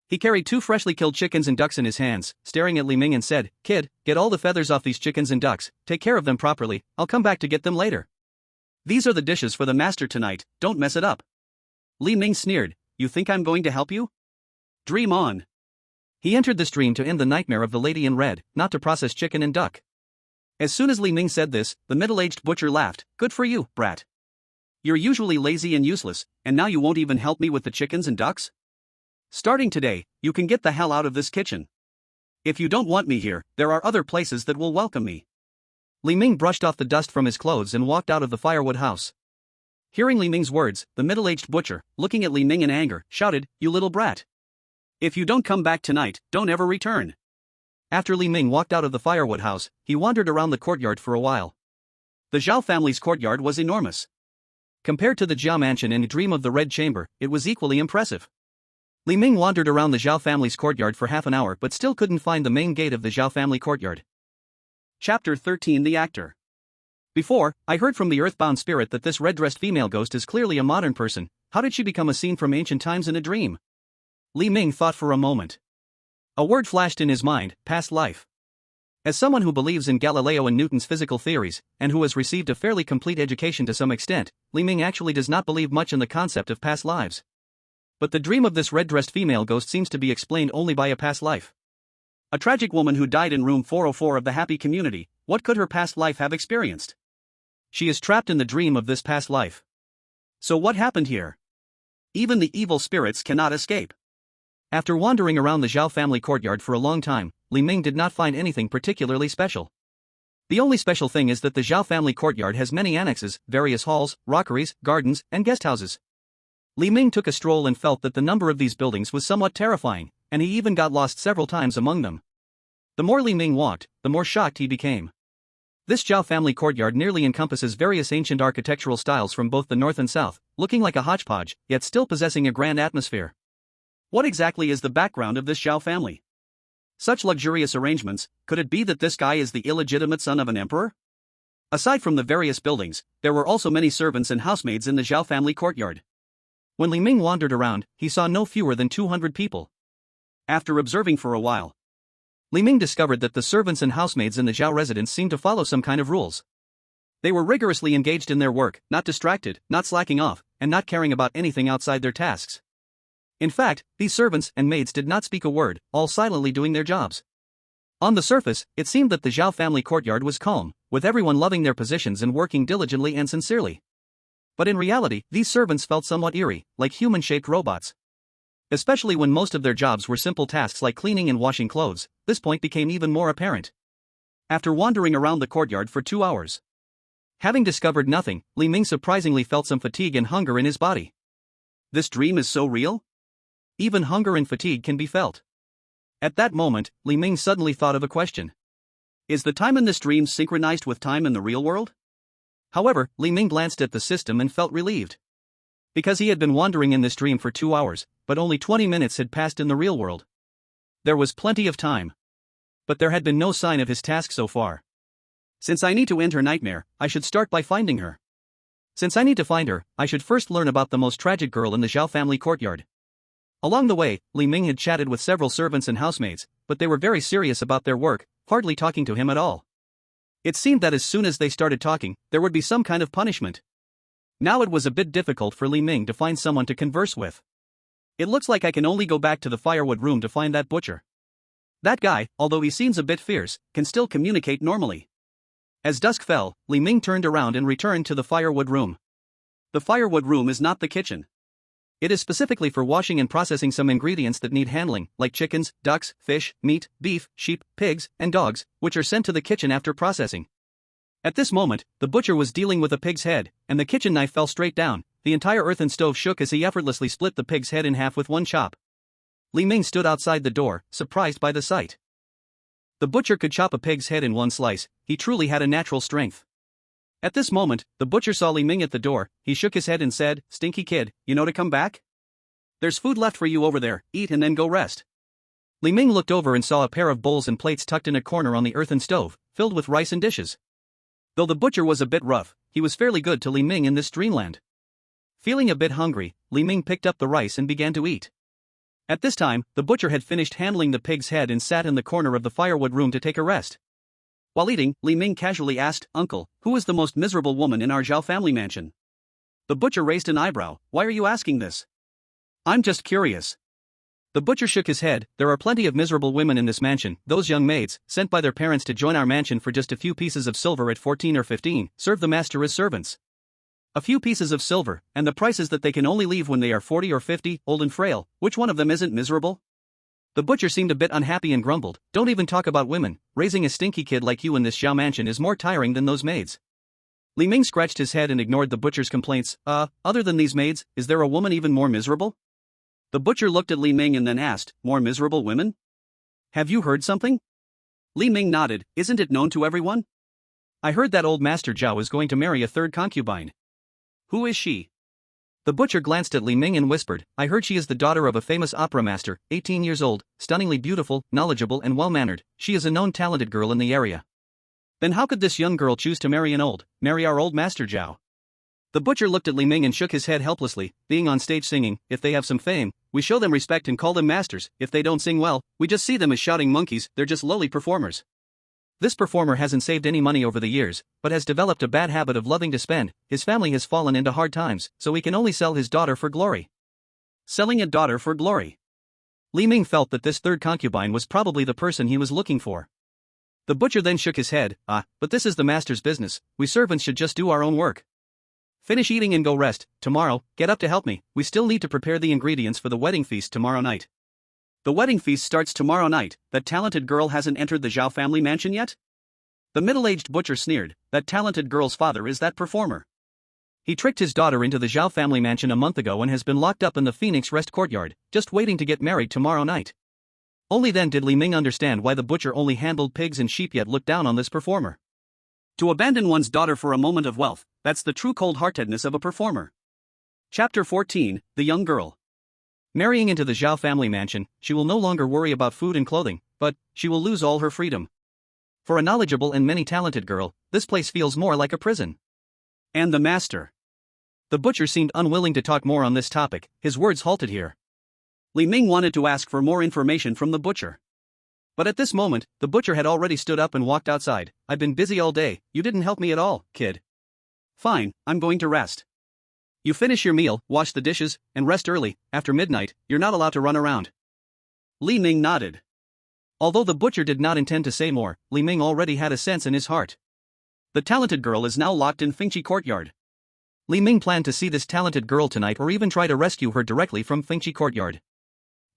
He carried 2 freshly killed chickens and ducks in his hands, staring at Li Ming and said, "Kid, get all the feathers off these chickens and ducks, take care of them properly, I'll come back to get them later. These are the dishes for the master tonight, don't mess it up." Li Ming sneered, "You think I'm going to help you? Dream on." He entered this dream to end the nightmare of the lady in red, not to process chicken and duck. As soon as Li Ming said this, the middle-aged butcher laughed, "Good for you, brat. You're usually lazy and useless, and now you won't even help me with the chickens and ducks? Starting today, you can get the hell out of this kitchen. If you don't want me here, there are other places that will welcome me." Li Ming brushed off the dust from his clothes and walked out of the firewood house. Hearing Li Ming's words, the middle-aged butcher, looking at Li Ming in anger, shouted, "You little brat. If you don't come back tonight, don't ever return." After Li Ming walked out of the firewood house, he wandered around the courtyard for a while. The Zhao family's courtyard was enormous. Compared to the Zhao mansion in A Dream of the Red Chamber, it was equally impressive. Li Ming wandered around the Zhao family's courtyard for half an hour but still couldn't find the main gate of the Zhao family courtyard. Chapter 13 The Actor. Before, I heard from the earthbound spirit that this red-dressed female ghost is clearly a modern person. How did she become a scene from ancient times in a dream? Li Ming thought for a moment. A word flashed in his mind, past life. As someone who believes in Galileo and Newton's physical theories, and who has received a fairly complete education to some extent, Li Ming actually does not believe much in the concept of past lives. But the dream of this red-dressed female ghost seems to be explained only by a past life. A tragic woman who died in room 404 of the happy community, what could her past life have experienced? She is trapped in the dream of this past life. So what happened here? Even the evil spirits cannot escape. After wandering around the Zhao family courtyard for a long time, Li Ming did not find anything particularly special. The only special thing is that the Zhao family courtyard has many annexes, various halls, rockeries, gardens, and guest houses. Li Ming took a stroll and felt that the number of these buildings was somewhat terrifying, and he even got lost several times among them. The more Li Ming walked, the more shocked he became. This Zhao family courtyard nearly encompasses various ancient architectural styles from both the north and south, looking like a hodgepodge, yet still possessing a grand atmosphere. What exactly is the background of this Zhao family? Such luxurious arrangements, could it be that this guy is the illegitimate son of an emperor? Aside from the various buildings, there were also many servants and housemaids in the Zhao family courtyard. When Li Ming wandered around, he saw no fewer than 200 people. After observing for a while, Li Ming discovered that the servants and housemaids in the Zhao residence seemed to follow some kind of rules. They were rigorously engaged in their work, not distracted, not slacking off, and not caring about anything outside their tasks. In fact, these servants and maids did not speak a word, all silently doing their jobs. On the surface, it seemed that the Zhao family courtyard was calm, with everyone loving their positions and working diligently and sincerely. But in reality, these servants felt somewhat eerie, like human-shaped robots. Especially when most of their jobs were simple tasks like cleaning and washing clothes, this point became even more apparent. After wandering around the courtyard for 2 hours, having discovered nothing, Li Ming surprisingly felt some fatigue and hunger in his body. This dream is so real? Even hunger and fatigue can be felt. At that moment, Li Ming suddenly thought of a question. Is the time in this dream synchronized with time in the real world? However, Li Ming glanced at the system and felt relieved. Because he had been wandering in this dream for 2 hours, but only 20 minutes had passed in the real world. There was plenty of time. But there had been no sign of his task so far. Since I need to end her nightmare, I should start by finding her. Since I need to find her, I should first learn about the most tragic girl in the Zhao family courtyard. Along the way, Li Ming had chatted with several servants and housemaids, but they were very serious about their work, hardly talking to him at all. It seemed that as soon as they started talking, there would be some kind of punishment. Now it was a bit difficult for Li Ming to find someone to converse with. It looks like I can only go back to the firewood room to find that butcher. That guy, although he seems a bit fierce, can still communicate normally. As dusk fell, Li Ming turned around and returned to the firewood room. The firewood room is not the kitchen. It is specifically for washing and processing some ingredients that need handling, like chickens, ducks, fish, meat, beef, sheep, pigs, and dogs, which are sent to the kitchen after processing. At this moment, the butcher was dealing with a pig's head, and the kitchen knife fell straight down. The entire earthen stove shook as he effortlessly split the pig's head in half with one chop. Li Ming stood outside the door, surprised by the sight. The butcher could chop a pig's head in one slice. He truly had a natural strength. At this moment, the butcher saw Li Ming at the door. He shook his head and said, "Stinky kid, you know to come back? There's food left for you over there, eat and then go rest." Li Ming looked over and saw a pair of bowls and plates tucked in a corner on the earthen stove, filled with rice and dishes. Though the butcher was a bit rough, he was fairly good to Li Ming in this dreamland. Feeling a bit hungry, Li Ming picked up the rice and began to eat. At this time, the butcher had finished handling the pig's head and sat in the corner of the firewood room to take a rest. While eating, Li Ming casually asked, "Uncle, who is the most miserable woman in our Zhao family mansion?" The butcher raised an eyebrow. "Why are you asking this?" "I'm just curious." The butcher shook his head. "There are plenty of miserable women in this mansion. Those young maids, sent by their parents to join our mansion for just a few pieces of silver at 14 or 15, serve the master as servants. A few pieces of silver, and the price is that they can only leave when they are 40 or 50, old and frail. Which one of them isn't miserable?" The butcher seemed a bit unhappy and grumbled, "Don't even talk about women. Raising a stinky kid like you in this Zhao mansion is more tiring than those maids." Li Ming scratched his head and ignored the butcher's complaints. Other than these maids, is there a woman even more miserable?" The butcher looked at Li Ming and then asked, "More miserable women? Have you heard something?" Li Ming nodded. "Isn't it known to everyone? I heard that old Master Zhao is going to marry a third concubine." "Who is she?" The butcher glanced at Li Ming and whispered, "I heard she is the daughter of a famous opera master, 18 years old, stunningly beautiful, knowledgeable and well-mannered. She is a known talented girl in the area." "Then how could this young girl choose to marry our old Master Zhao?" The butcher looked at Li Ming and shook his head helplessly. "Being on stage singing, if they have some fame, we show them respect and call them masters. If they don't sing well, we just see them as shouting monkeys. They're just lowly performers. This performer hasn't saved any money over the years, but has developed a bad habit of loving to spend. His family has fallen into hard times, so he can only sell his daughter for glory." Selling a daughter for glory. Li Ming felt that this third concubine was probably the person he was looking for. The butcher then shook his head. But this is the master's business. We servants should just do our own work. Finish eating and go rest. Tomorrow, get up to help me. We still need to prepare the ingredients for the wedding feast tomorrow night." "The wedding feast starts tomorrow night. That talented girl hasn't entered the Zhao family mansion yet?" The middle-aged butcher sneered. "That talented girl's father is that performer. He tricked his daughter into the Zhao family mansion a month ago and has been locked up in the Phoenix Rest courtyard, just waiting to get married tomorrow night." Only then did Li Ming understand why the butcher only handled pigs and sheep yet looked down on this performer. To abandon one's daughter for a moment of wealth, that's the true cold-heartedness of a performer. Chapter 14, The Young Girl. Marrying into the Zhao family mansion, she will no longer worry about food and clothing, but she will lose all her freedom. For a knowledgeable and many-talented girl, this place feels more like a prison. And the master. The butcher seemed unwilling to talk more on this topic. His words halted here. Li Ming wanted to ask for more information from the butcher. But at this moment, the butcher had already stood up and walked outside. "I've been busy all day. You didn't help me at all, kid." "Fine, I'm going to rest." "You finish your meal, wash the dishes, and rest early. After midnight, you're not allowed to run around." Li Ming nodded. Although the butcher did not intend to say more, Li Ming already had a sense in his heart. The talented girl is now locked in Fengchi courtyard. Li Ming planned to see this talented girl tonight or even try to rescue her directly from Fengchi courtyard.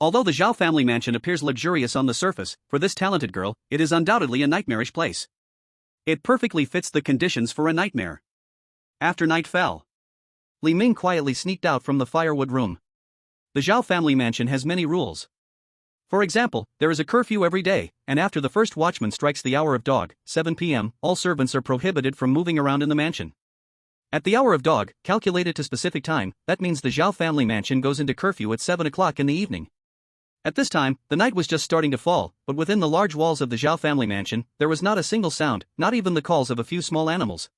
Although the Zhao family mansion appears luxurious on the surface, for this talented girl, it is undoubtedly a nightmarish place. It perfectly fits the conditions for a nightmare. After night fell, Li Ming quietly sneaked out from the firewood room. The Zhao family mansion has many rules. For example, there is a curfew every day, and after the first watchman strikes the hour of dog, 7 p.m., all servants are prohibited from moving around in the mansion. At the hour of dog, calculated to specific time, that means the Zhao family mansion goes into curfew at 7 o'clock in the evening. At this time, the night was just starting to fall, but within the large walls of the Zhao family mansion, there was not a single sound, not even the calls of a few small animals.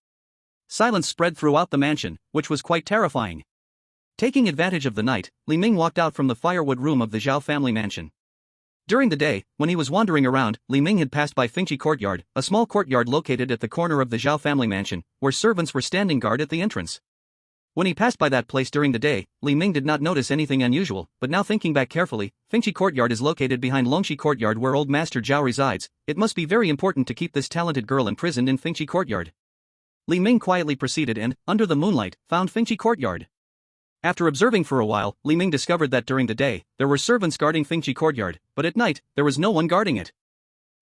Silence spread throughout the mansion, which was quite terrifying. Taking advantage of the night, Li Ming walked out from the firewood room of the Zhao family mansion. During the day, when he was wandering around, Li Ming had passed by Fengchi courtyard, a small courtyard located at the corner of the Zhao family mansion, where servants were standing guard at the entrance. When he passed by that place during the day, Li Ming did not notice anything unusual, but now thinking back carefully, Fengchi Courtyard is located behind Longxi Courtyard where Old Master Zhao resides. It must be very important to keep this talented girl imprisoned in Fengchi Courtyard. Li Ming quietly proceeded and, under the moonlight, found Fengchi Courtyard. After observing for a while, Li Ming discovered that during the day, there were servants guarding Fengchi Courtyard, but at night, there was no one guarding it.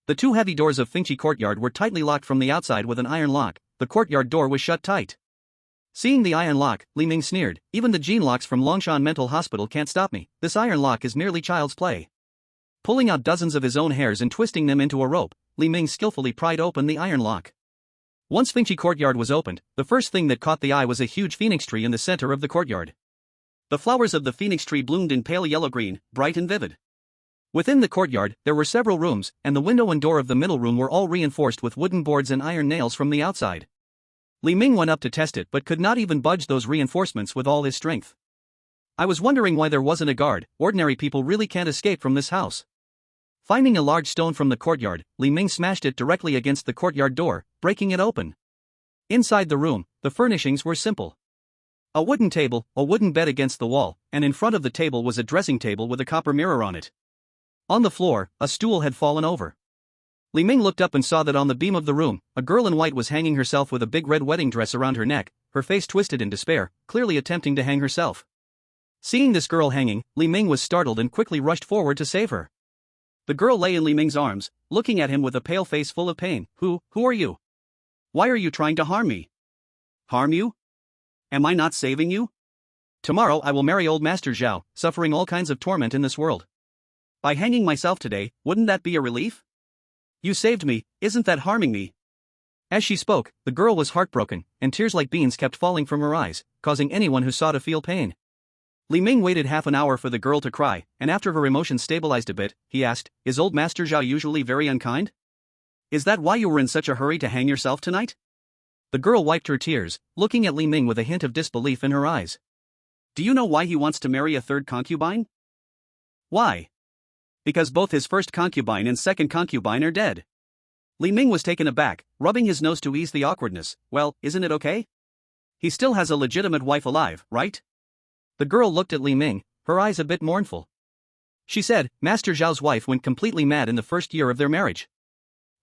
The two heavy doors of Fengchi Courtyard were tightly locked from the outside with an iron lock. The courtyard door was shut tight. Seeing the iron lock, Li Ming sneered, "Even the gene locks from Longshan Mental Hospital can't stop me. This iron lock is merely child's play." Pulling out dozens of his own hairs and twisting them into a rope, Li Ming skillfully pried open the iron lock. Once Fengchi Courtyard was opened, the first thing that caught the eye was a huge phoenix tree in the center of the courtyard. The flowers of the phoenix tree bloomed in pale yellow-green, bright and vivid. Within the courtyard, there were several rooms, and the window and door of the middle room were all reinforced with wooden boards and iron nails from the outside. Li Ming went up to test it but could not even budge those reinforcements with all his strength. "I was wondering why there wasn't a guard. Ordinary people really can't escape from this house." Finding a large stone from the courtyard, Li Ming smashed it directly against the courtyard door, breaking it open. Inside the room, the furnishings were simple. A wooden table, a wooden bed against the wall, and in front of the table was a dressing table with a copper mirror on it. On the floor, a stool had fallen over. Li Ming looked up and saw that on the beam of the room, a girl in white was hanging herself with a big red wedding dress around her neck, her face twisted in despair, clearly attempting to hang herself. Seeing this girl hanging, Li Ming was startled and quickly rushed forward to save her. The girl lay in Li Ming's arms, looking at him with a pale face full of pain. Who are you? Why are you trying to harm me?" "Harm you? Am I not saving you? Tomorrow I will marry old Master Zhao, suffering all kinds of torment in this world. By hanging myself today, wouldn't that be a relief? You saved me, isn't that harming me?" As she spoke, the girl was heartbroken, and tears like beans kept falling from her eyes, causing anyone who saw to feel pain. Li Ming waited half an hour for the girl to cry, and after her emotions stabilized a bit, he asked, "Is old Master Zhao usually very unkind? Is that why you were in such a hurry to hang yourself tonight?" The girl wiped her tears, looking at Li Ming with a hint of disbelief in her eyes. "Do you know why he wants to marry a third concubine?" "Why?" "Because both his first concubine and second concubine are dead." Li Ming was taken aback, rubbing his nose to ease the awkwardness. "Well, isn't it okay? He still has a legitimate wife alive, right?" The girl looked at Li Ming, her eyes a bit mournful. She said, "Master Zhao's wife went completely mad in the first year of their marriage."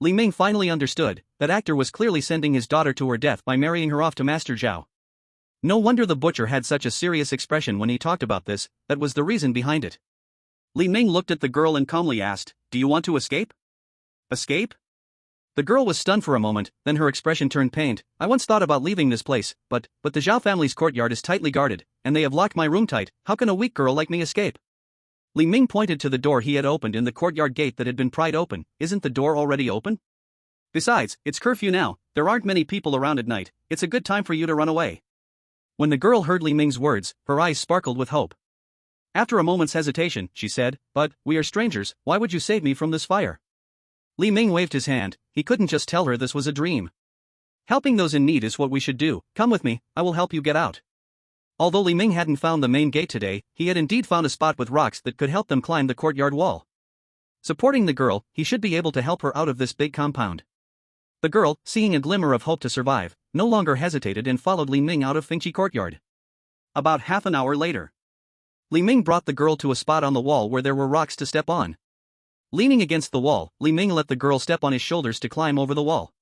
Li Ming finally understood that actor was clearly sending his daughter to her death by marrying her off to Master Zhao. No wonder the butcher had such a serious expression when he talked about this. That was the reason behind it. Li Ming looked at the girl and calmly asked, "Do you want to escape?" "Escape?" The girl was stunned for a moment, then her expression turned pained. "I once thought about leaving this place, but the Zhao family's courtyard is tightly guarded, and they have locked my room tight. How can a weak girl like me escape?" Li Ming pointed to the door he had opened in the courtyard gate that had been pried open. "Isn't the door already open? Besides, it's curfew now, there aren't many people around at night, it's a good time for you to run away." When the girl heard Li Ming's words, her eyes sparkled with hope. After a moment's hesitation, she said, "But we are strangers, why would you save me from this fire?" Li Ming waved his hand. He couldn't just tell her this was a dream. "Helping those in need is what we should do. Come with me, I will help you get out." Although Li Ming hadn't found the main gate today, he had indeed found a spot with rocks that could help them climb the courtyard wall. Supporting the girl, he should be able to help her out of this big compound. The girl, seeing a glimmer of hope to survive, no longer hesitated and followed Li Ming out of Fengchi Courtyard. About half an hour later, Li Ming brought the girl to a spot on the wall where there were rocks to step on. Leaning against the wall, Li Ming let the girl step on his shoulders to climb over the wall.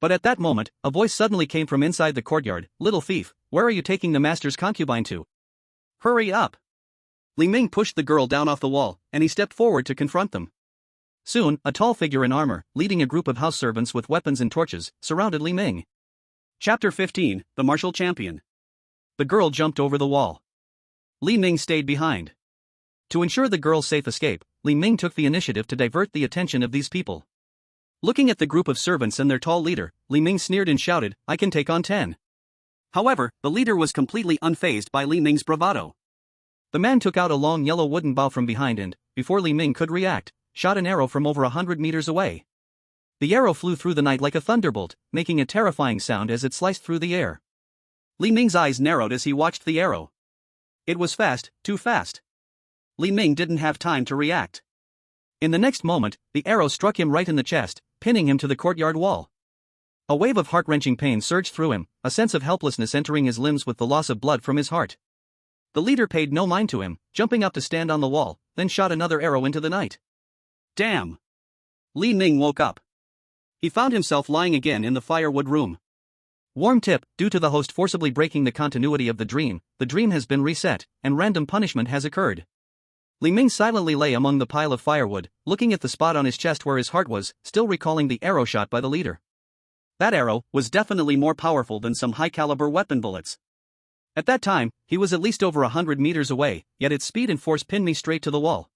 But at that moment, a voice suddenly came from inside the courtyard. "Little thief, where are you taking the master's concubine to? Hurry up!" Li Ming pushed the girl down off the wall, and he stepped forward to confront them. Soon, a tall figure in armor, leading a group of house servants with weapons and torches, surrounded Li Ming. Chapter 15, The Martial Champion. The girl jumped over the wall. Li Ming stayed behind. To ensure the girl's safe escape, Li Ming took the initiative to divert the attention of these people. Looking at the group of servants and their tall leader, Li Ming sneered and shouted, "I can take on 10. However, the leader was completely unfazed by Li Ming's bravado. The man took out a long yellow wooden bow from behind and, before Li Ming could react, shot an arrow from over 100 meters away. The arrow flew through the night like a thunderbolt, making a terrifying sound as it sliced through the air. Li Ming's eyes narrowed as he watched the arrow. It was fast, too fast. Li Ming didn't have time to react. In the next moment, the arrow struck him right in the chest, pinning him to the courtyard wall. A wave of heart-wrenching pain surged through him, a sense of helplessness entering his limbs with the loss of blood from his heart. The leader paid no mind to him, jumping up to stand on the wall, then shot another arrow into the night. Damn! Li Ming woke up. He found himself lying again in the firewood room. Warm tip: due to the host forcibly breaking the continuity of the dream has been reset, and random punishment has occurred. Li Ming silently lay among the pile of firewood, looking at the spot on his chest where his heart was, still recalling the arrow shot by the leader. That arrow was definitely more powerful than some high-caliber weapon bullets. At that time, he was at least over 100 meters away, yet its speed and force pinned me straight to the wall.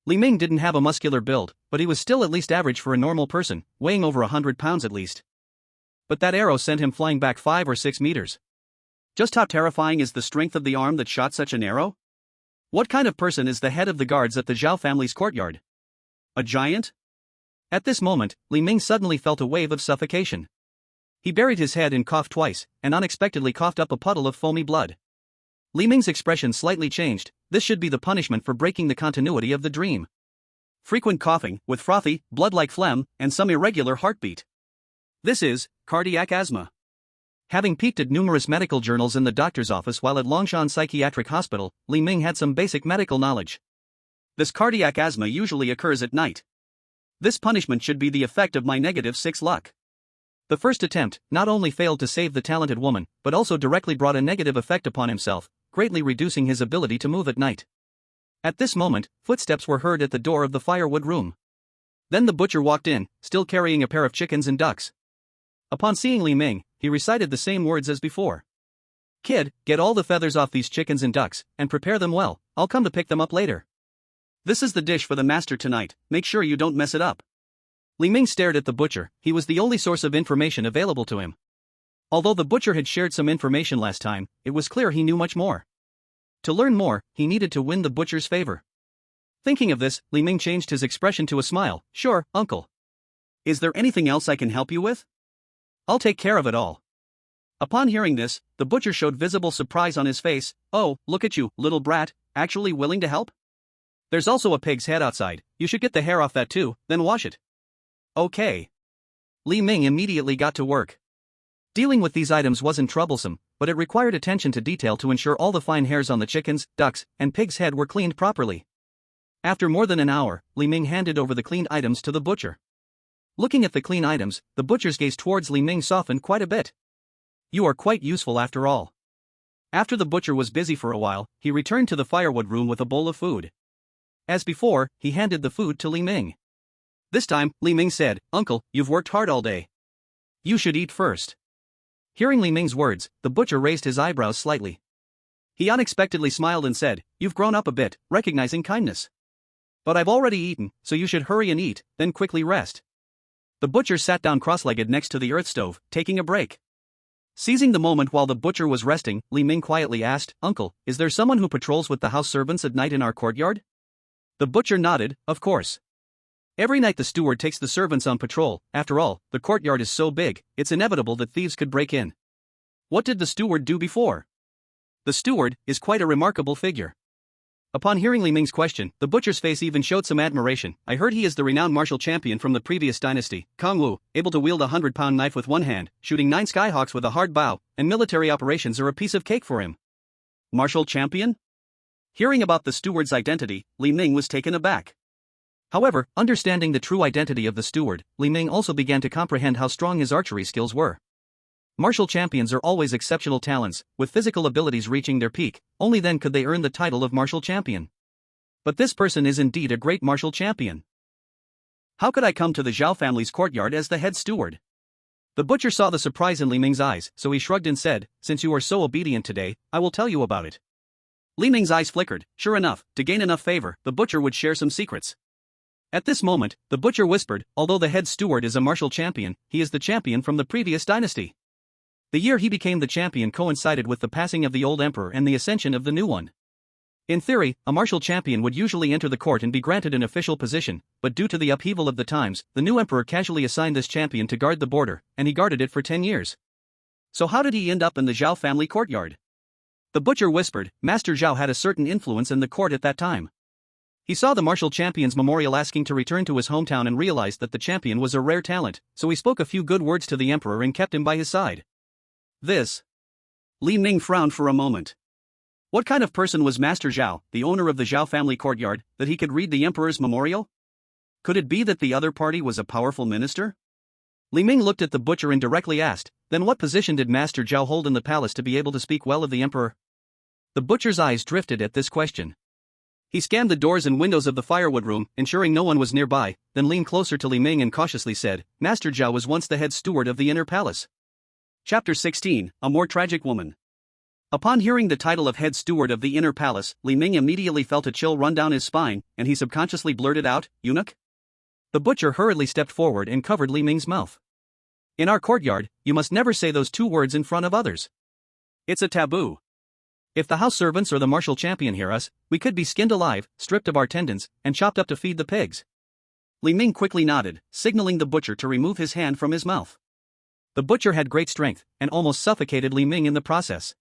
Li Ming didn't have a muscular build, but he was still at least average for a normal person, weighing over 100 pounds at least. But that arrow sent him flying back 5 or 6 meters. Just how terrifying is the strength of the arm that shot such an arrow? What kind of person is the head of the guards at the Zhao family's courtyard? A giant? At this moment, Li Ming suddenly felt a wave of suffocation. He buried his head and coughed twice, and unexpectedly coughed up a puddle of foamy blood. Li Ming's expression slightly changed. This should be the punishment for breaking the continuity of the dream. Frequent coughing, with frothy, blood-like phlegm, and some irregular heartbeat. This is cardiac asthma. Having peeked at numerous medical journals in the doctor's office while at Longshan Psychiatric Hospital, Li Ming had some basic medical knowledge. This cardiac asthma usually occurs at night. This punishment should be the effect of my -6 luck. The first attempt not only failed to save the talented woman, but also directly brought a negative effect upon himself, greatly reducing his ability to move at night. At this moment, footsteps were heard at the door of the firewood room. Then the butcher walked in, still carrying a pair of chickens and ducks. Upon seeing Li Ming, he recited the same words as before. "Kid, get all the feathers off these chickens and ducks, and prepare them well, I'll come to pick them up later. This is the dish for the master tonight, make sure you don't mess it up." Li Ming stared at the butcher. He was the only source of information available to him. Although the butcher had shared some information last time, it was clear he knew much more. To learn more, he needed to win the butcher's favor. Thinking of this, Li Ming changed his expression to a smile. "Sure, uncle. Is there anything else I can help you with? I'll take care of it all." Upon hearing this, the butcher showed visible surprise on his face. "Oh, look at you, little brat, actually willing to help? There's also a pig's head outside, you should get the hair off that too, then wash it." "Okay." Li Ming immediately got to work. Dealing with these items wasn't troublesome, but it required attention to detail to ensure all the fine hairs on the chickens, ducks, and pig's head were cleaned properly. After more than an hour, Li Ming handed over the cleaned items to the butcher. Looking at the clean items, the butcher's gaze towards Li Ming softened quite a bit. "You are quite useful after all." After the butcher was busy for a while, he returned to the firewood room with a bowl of food. As before, he handed the food to Li Ming. This time, Li Ming said, "Uncle, you've worked hard all day. You should eat first." Hearing Li Ming's words, the butcher raised his eyebrows slightly. He unexpectedly smiled and said, "You've grown up a bit, recognizing kindness. But I've already eaten, so you should hurry and eat, then quickly rest." The butcher sat down cross-legged next to the earth stove, taking a break. Seizing the moment while the butcher was resting, Li Ming quietly asked, "Uncle, is there someone who patrols with the house servants at night in our courtyard?" The butcher nodded, "Of course. Every night the steward takes the servants on patrol. After all, the courtyard is so big, it's inevitable that thieves could break in." "What did the steward do before?" "The steward is quite a remarkable figure." Upon hearing Li Ming's question, the butcher's face even showed some admiration. "I heard he is the renowned martial champion from the previous dynasty, Kong Wu, able to wield a 100-pound knife with one hand, shooting 9 skyhawks with a hard bow, and military operations are a piece of cake for him." Martial champion? Hearing about the steward's identity, Li Ming was taken aback. However, understanding the true identity of the steward, Li Ming also began to comprehend how strong his archery skills were. Martial champions are always exceptional talents, with physical abilities reaching their peak. Only then could they earn the title of martial champion. But this person is indeed a great martial champion. How could I come to the Zhao family's courtyard as the head steward? The butcher saw the surprise in Li Ming's eyes, so he shrugged and said, "Since you are so obedient today, I will tell you about it." Li Ming's eyes flickered. Sure enough, to gain enough favor, the butcher would share some secrets. At this moment, the butcher whispered, "Although the head steward is a martial champion, he is the champion from the previous dynasty. The year he became the champion coincided with the passing of the old emperor and the ascension of the new one. In theory, a martial champion would usually enter the court and be granted an official position, but due to the upheaval of the times, the new emperor casually assigned this champion to guard the border, and he guarded it for 10 years. So how did he end up in the Zhao family courtyard?" The butcher whispered, "Master Zhao had a certain influence in the court at that time. He saw the martial champion's memorial asking to return to his hometown and realized that the champion was a rare talent, so he spoke a few good words to the emperor and kept him by his side. This. Li Ming frowned for a moment. What kind of person was Master Zhao, the owner of the Zhao family courtyard, that he could read the emperor's memorial? Could it be that the other party was a powerful minister? Li Ming looked at the butcher and directly asked, then what position did Master Zhao hold in the palace to be able to speak well of the emperor? The butcher's eyes drifted at this question. He scanned the doors and windows of the firewood room, ensuring no one was nearby, then leaned closer to Li Ming and cautiously said, Master Zhao was once the head steward of the inner palace. Chapter 16, A More Tragic Woman. Upon hearing the title of head steward of the inner palace, Li Ming immediately felt a chill run down his spine, and he subconsciously blurted out, eunuch? The butcher hurriedly stepped forward and covered Li Ming's mouth. In our courtyard, you must never say those two words in front of others. It's a taboo. If the house servants or the martial champion hear us, we could be skinned alive, stripped of our tendons, and chopped up to feed the pigs. Li Ming quickly nodded, signaling the butcher to remove his hand from his mouth. The butcher had great strength, and almost suffocated Li Ming in the process.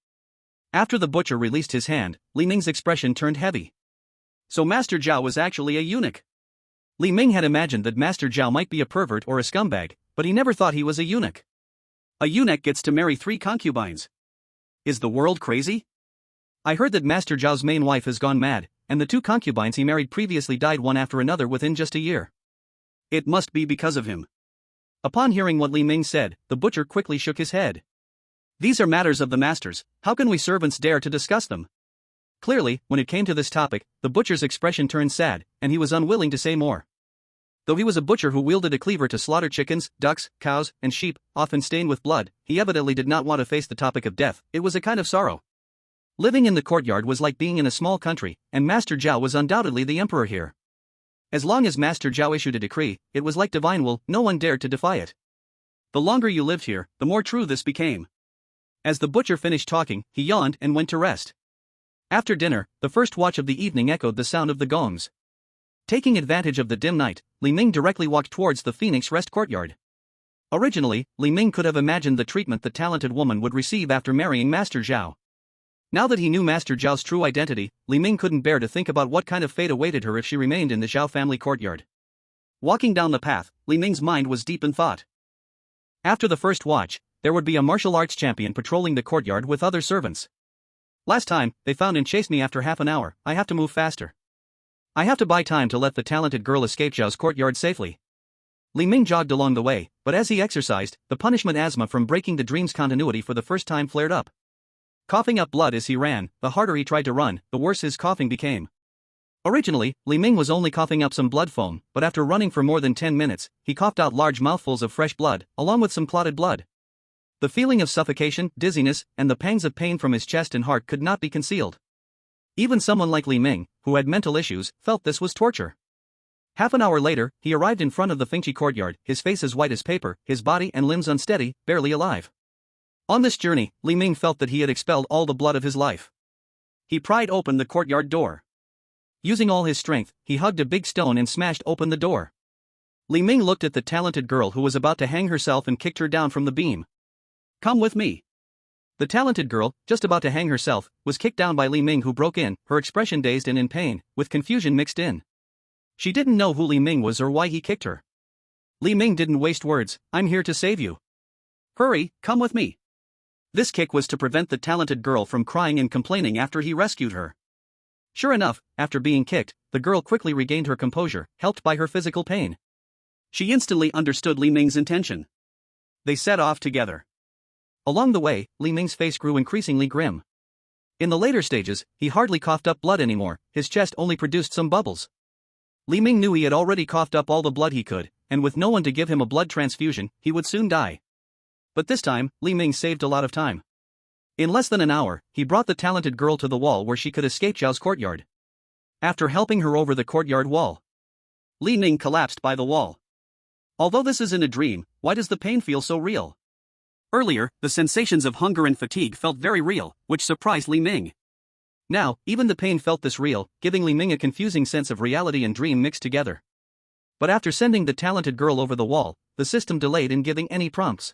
After the butcher released his hand, Li Ming's expression turned heavy. So Master Zhao was actually a eunuch. Li Ming had imagined that Master Zhao might be a pervert or a scumbag, but he never thought he was a eunuch. A eunuch gets to marry 3 concubines. Is the world crazy? I heard that Master Zhao's main wife has gone mad, and the 2 concubines he married previously died one after another within just a year. It must be because of him. Upon hearing what Li Ming said, the butcher quickly shook his head. These are matters of the masters, how can we servants dare to discuss them? Clearly, when it came to this topic, the butcher's expression turned sad, and he was unwilling to say more. Though he was a butcher who wielded a cleaver to slaughter chickens, ducks, cows, and sheep, often stained with blood, he evidently did not want to face the topic of death. It was a kind of sorrow. Living in the courtyard was like being in a small country, and Master Zhao was undoubtedly the emperor here. As long as Master Zhao issued a decree, it was like divine will, no one dared to defy it. The longer you lived here, the more true this became. As the butcher finished talking, he yawned and went to rest. After dinner, the first watch of the evening echoed the sound of the gongs. Taking advantage of the dim night, Li Ming directly walked towards the Phoenix Rest courtyard. Originally, Li Ming could have imagined the treatment the talented woman would receive after marrying Master Zhao. Now that he knew Master Zhao's true identity, Li Ming couldn't bear to think about what kind of fate awaited her if she remained in the Zhao family courtyard. Walking down the path, Li Ming's mind was deep in thought. After the first watch, there would be a martial arts champion patrolling the courtyard with other servants. Last time, they found and chased me after half an hour. I have to move faster. I have to buy time to let the talented girl escape Zhao's courtyard safely. Li Ming jogged along the way, but as he exercised, the punishment asthma from breaking the dream's continuity for the first time flared up. Coughing up blood as he ran, the harder he tried to run, the worse his coughing became. Originally, Li Ming was only coughing up some blood foam, but after running for more than 10 minutes, he coughed out large mouthfuls of fresh blood, along with some clotted blood. The feeling of suffocation, dizziness, and the pangs of pain from his chest and heart could not be concealed. Even someone like Li Ming, who had mental issues, felt this was torture. Half an hour later, he arrived in front of the Fengchi courtyard, his face as white as paper, his body and limbs unsteady, barely alive. On this journey, Li Ming felt that he had expelled all the blood of his life. He pried open the courtyard door. Using all his strength, he hugged a big stone and smashed open the door. Li Ming looked at the talented girl who was about to hang herself and kicked her down from the beam. Come with me. The talented girl, just about to hang herself, was kicked down by Li Ming, who broke in, her expression dazed and in pain, with confusion mixed in. She didn't know who Li Ming was or why he kicked her. Li Ming didn't waste words. I'm here to save you. Hurry, come with me. This kick was to prevent the talented girl from crying and complaining after he rescued her. Sure enough, after being kicked, the girl quickly regained her composure, helped by her physical pain. She instantly understood Li Ming's intention. They set off together. Along the way, Li Ming's face grew increasingly grim. In the later stages, he hardly coughed up blood anymore, his chest only produced some bubbles. Li Ming knew he had already coughed up all the blood he could, and with no one to give him a blood transfusion, he would soon die. But this time, Li Ming saved a lot of time. In less than an hour, he brought the talented girl to the wall where she could escape Zhao's courtyard. After helping her over the courtyard wall, Li Ming collapsed by the wall. Although this isn't a dream, why does the pain feel so real? Earlier, the sensations of hunger and fatigue felt very real, which surprised Li Ming. Now, even the pain felt this real, giving Li Ming a confusing sense of reality and dream mixed together. But after sending the talented girl over the wall, the system delayed in giving any prompts.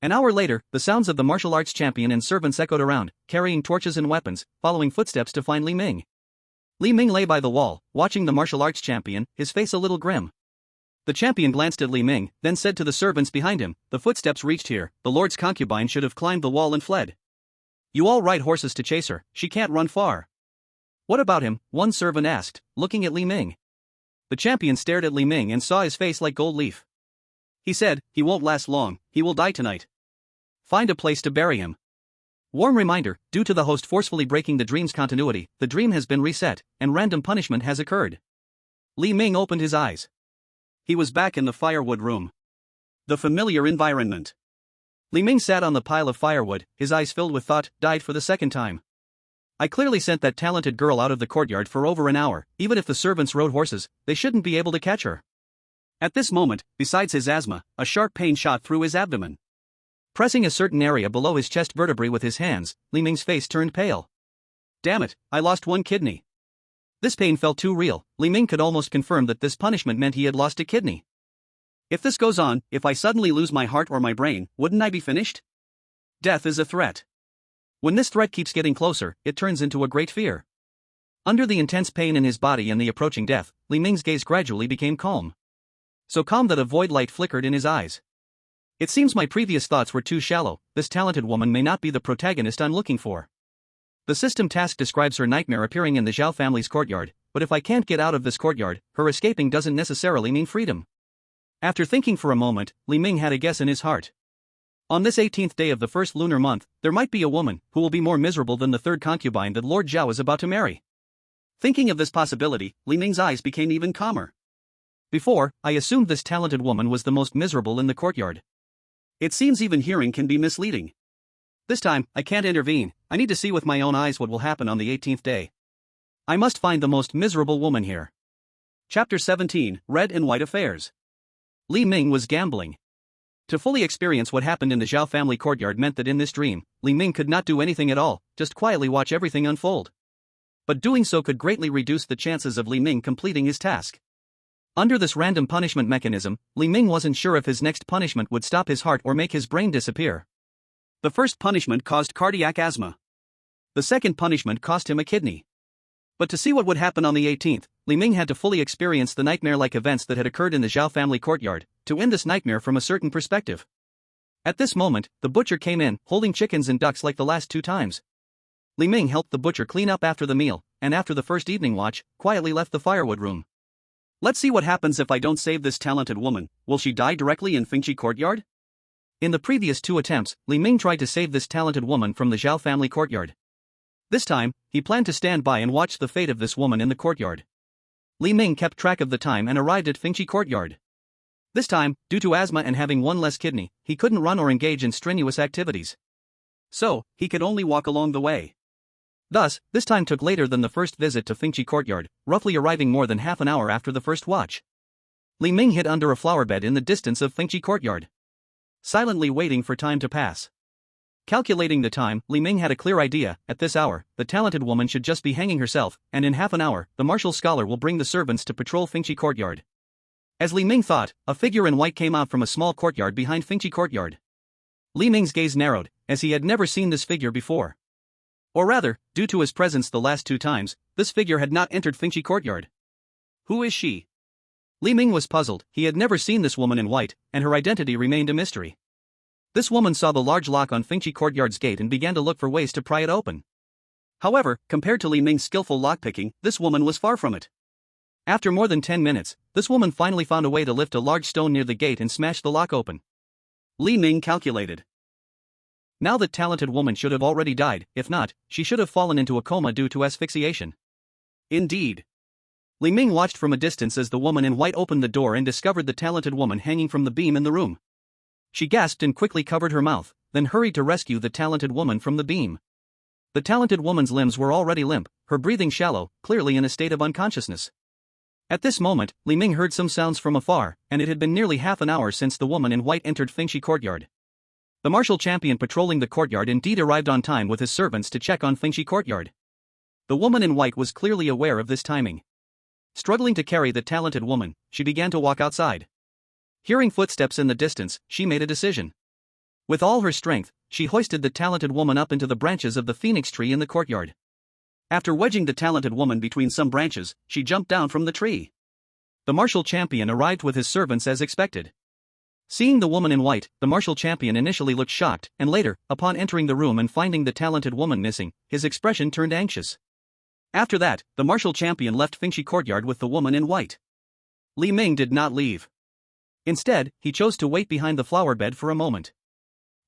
An hour later, the sounds of the martial arts champion and servants echoed around, carrying torches and weapons, following footsteps to find Li Ming. Li Ming lay by the wall, watching the martial arts champion, his face a little grim. The champion glanced at Li Ming, then said to the servants behind him, "The footsteps reached here, the lord's concubine should have climbed the wall and fled. You all ride horses to chase her, she can't run far." "What about him?" one servant asked, looking at Li Ming. The champion stared at Li Ming and saw his face like gold leaf. He said, "He won't last long, he will die tonight. Find a place to bury him." Warm reminder, due to the host forcefully breaking the dream's continuity, the dream has been reset, and random punishment has occurred. Li Ming opened his eyes. He was back in the firewood room. The familiar environment. Li Ming sat on the pile of firewood, his eyes filled with thought, died for the second time. I clearly sent that talented girl out of the courtyard for over an hour, even if the servants rode horses, they shouldn't be able to catch her. At this moment, besides his asthma, a sharp pain shot through his abdomen. Pressing a certain area below his chest vertebrae with his hands, Li Ming's face turned pale. Damn it, I lost one kidney. This pain felt too real. Li Ming could almost confirm that this punishment meant he had lost a kidney. If this goes on, if I suddenly lose my heart or my brain, wouldn't I be finished? Death is a threat. When this threat keeps getting closer, it turns into a great fear. Under the intense pain in his body and the approaching death, Li Ming's gaze gradually became calm. So calm that a void light flickered in his eyes. It seems my previous thoughts were too shallow. This talented woman may not be the protagonist I'm looking for. The system task describes her nightmare appearing in the Zhao family's courtyard, but if I can't get out of this courtyard, her escaping doesn't necessarily mean freedom. After thinking for a moment, Li Ming had a guess in his heart. On this 18th day of the first lunar month, there might be a woman who will be more miserable than the third concubine that Lord Zhao is about to marry. Thinking of this possibility, Li Ming's eyes became even calmer. Before, I assumed this talented woman was the most miserable in the courtyard. It seems even hearing can be misleading. This time, I can't intervene. I need to see with my own eyes what will happen on the 18th day. I must find the most miserable woman here. Chapter 17, Red and White Affairs. Li Ming was gambling. To fully experience what happened in the Zhao family courtyard meant that in this dream, Li Ming could not do anything at all, just quietly watch everything unfold. But doing so could greatly reduce the chances of Li Ming completing his task. Under this random punishment mechanism, Li Ming wasn't sure if his next punishment would stop his heart or make his brain disappear. The first punishment caused cardiac asthma. The second punishment cost him a kidney. But to see what would happen on the 18th, Li Ming had to fully experience the nightmare-like events that had occurred in the Zhao family courtyard, to end this nightmare from a certain perspective. At this moment, the butcher came in, holding chickens and ducks like the last two times. Li Ming helped the butcher clean up after the meal, and after the first evening watch, quietly left the firewood room. Let's see what happens if I don't save this talented woman. Will she die directly in Fengchi courtyard? In the previous two attempts, Li Ming tried to save this talented woman from the Zhao family courtyard. This time, he planned to stand by and watch the fate of this woman in the courtyard. Li Ming kept track of the time and arrived at Fengchi courtyard. This time, due to asthma and having one less kidney, he couldn't run or engage in strenuous activities. So, he could only walk along the way. Thus, this time took later than the first visit to Fengchi courtyard, roughly arriving more than half an hour after the first watch. Li Ming hid under a flower bed in the distance of Fengchi courtyard, silently waiting for time to pass. Calculating the time, Li Ming had a clear idea. At this hour, the talented woman should just be hanging herself, and in half an hour, the martial scholar will bring the servants to patrol Fengchi courtyard. As Li Ming thought, a figure in white came out from a small courtyard behind Fengchi courtyard. Li Ming's gaze narrowed, as he had never seen this figure before. Or rather, due to his presence the last two times, this figure had not entered Fengchi courtyard. Who is she? Li Ming was puzzled. He had never seen this woman in white, and her identity remained a mystery. This woman saw the large lock on Fengchi courtyard's gate and began to look for ways to pry it open. However, compared to Li Ming's skillful lockpicking, this woman was far from it. After more than 10 minutes, this woman finally found a way to lift a large stone near the gate and smash the lock open. Li Ming calculated. Now that talented woman should have already died. If not, she should have fallen into a coma due to asphyxiation. Indeed. Li Ming watched from a distance as the woman in white opened the door and discovered the talented woman hanging from the beam in the room. She gasped and quickly covered her mouth, then hurried to rescue the talented woman from the beam. The talented woman's limbs were already limp, her breathing shallow, clearly in a state of unconsciousness. At this moment, Li Ming heard some sounds from afar, and it had been nearly half an hour since the woman in white entered Fengchi courtyard. The martial champion patrolling the courtyard indeed arrived on time with his servants to check on Fengchi courtyard. The woman in white was clearly aware of this timing. Struggling to carry the talented woman, she began to walk outside. Hearing footsteps in the distance, she made a decision. With all her strength, she hoisted the talented woman up into the branches of the phoenix tree in the courtyard. After wedging the talented woman between some branches, she jumped down from the tree. The martial champion arrived with his servants as expected. Seeing the woman in white, the martial champion initially looked shocked, and later, upon entering the room and finding the talented woman missing, his expression turned anxious. After that, the martial champion left Fingxi courtyard with the woman in white. Li Ming did not leave. Instead, he chose to wait behind the flower bed for a moment.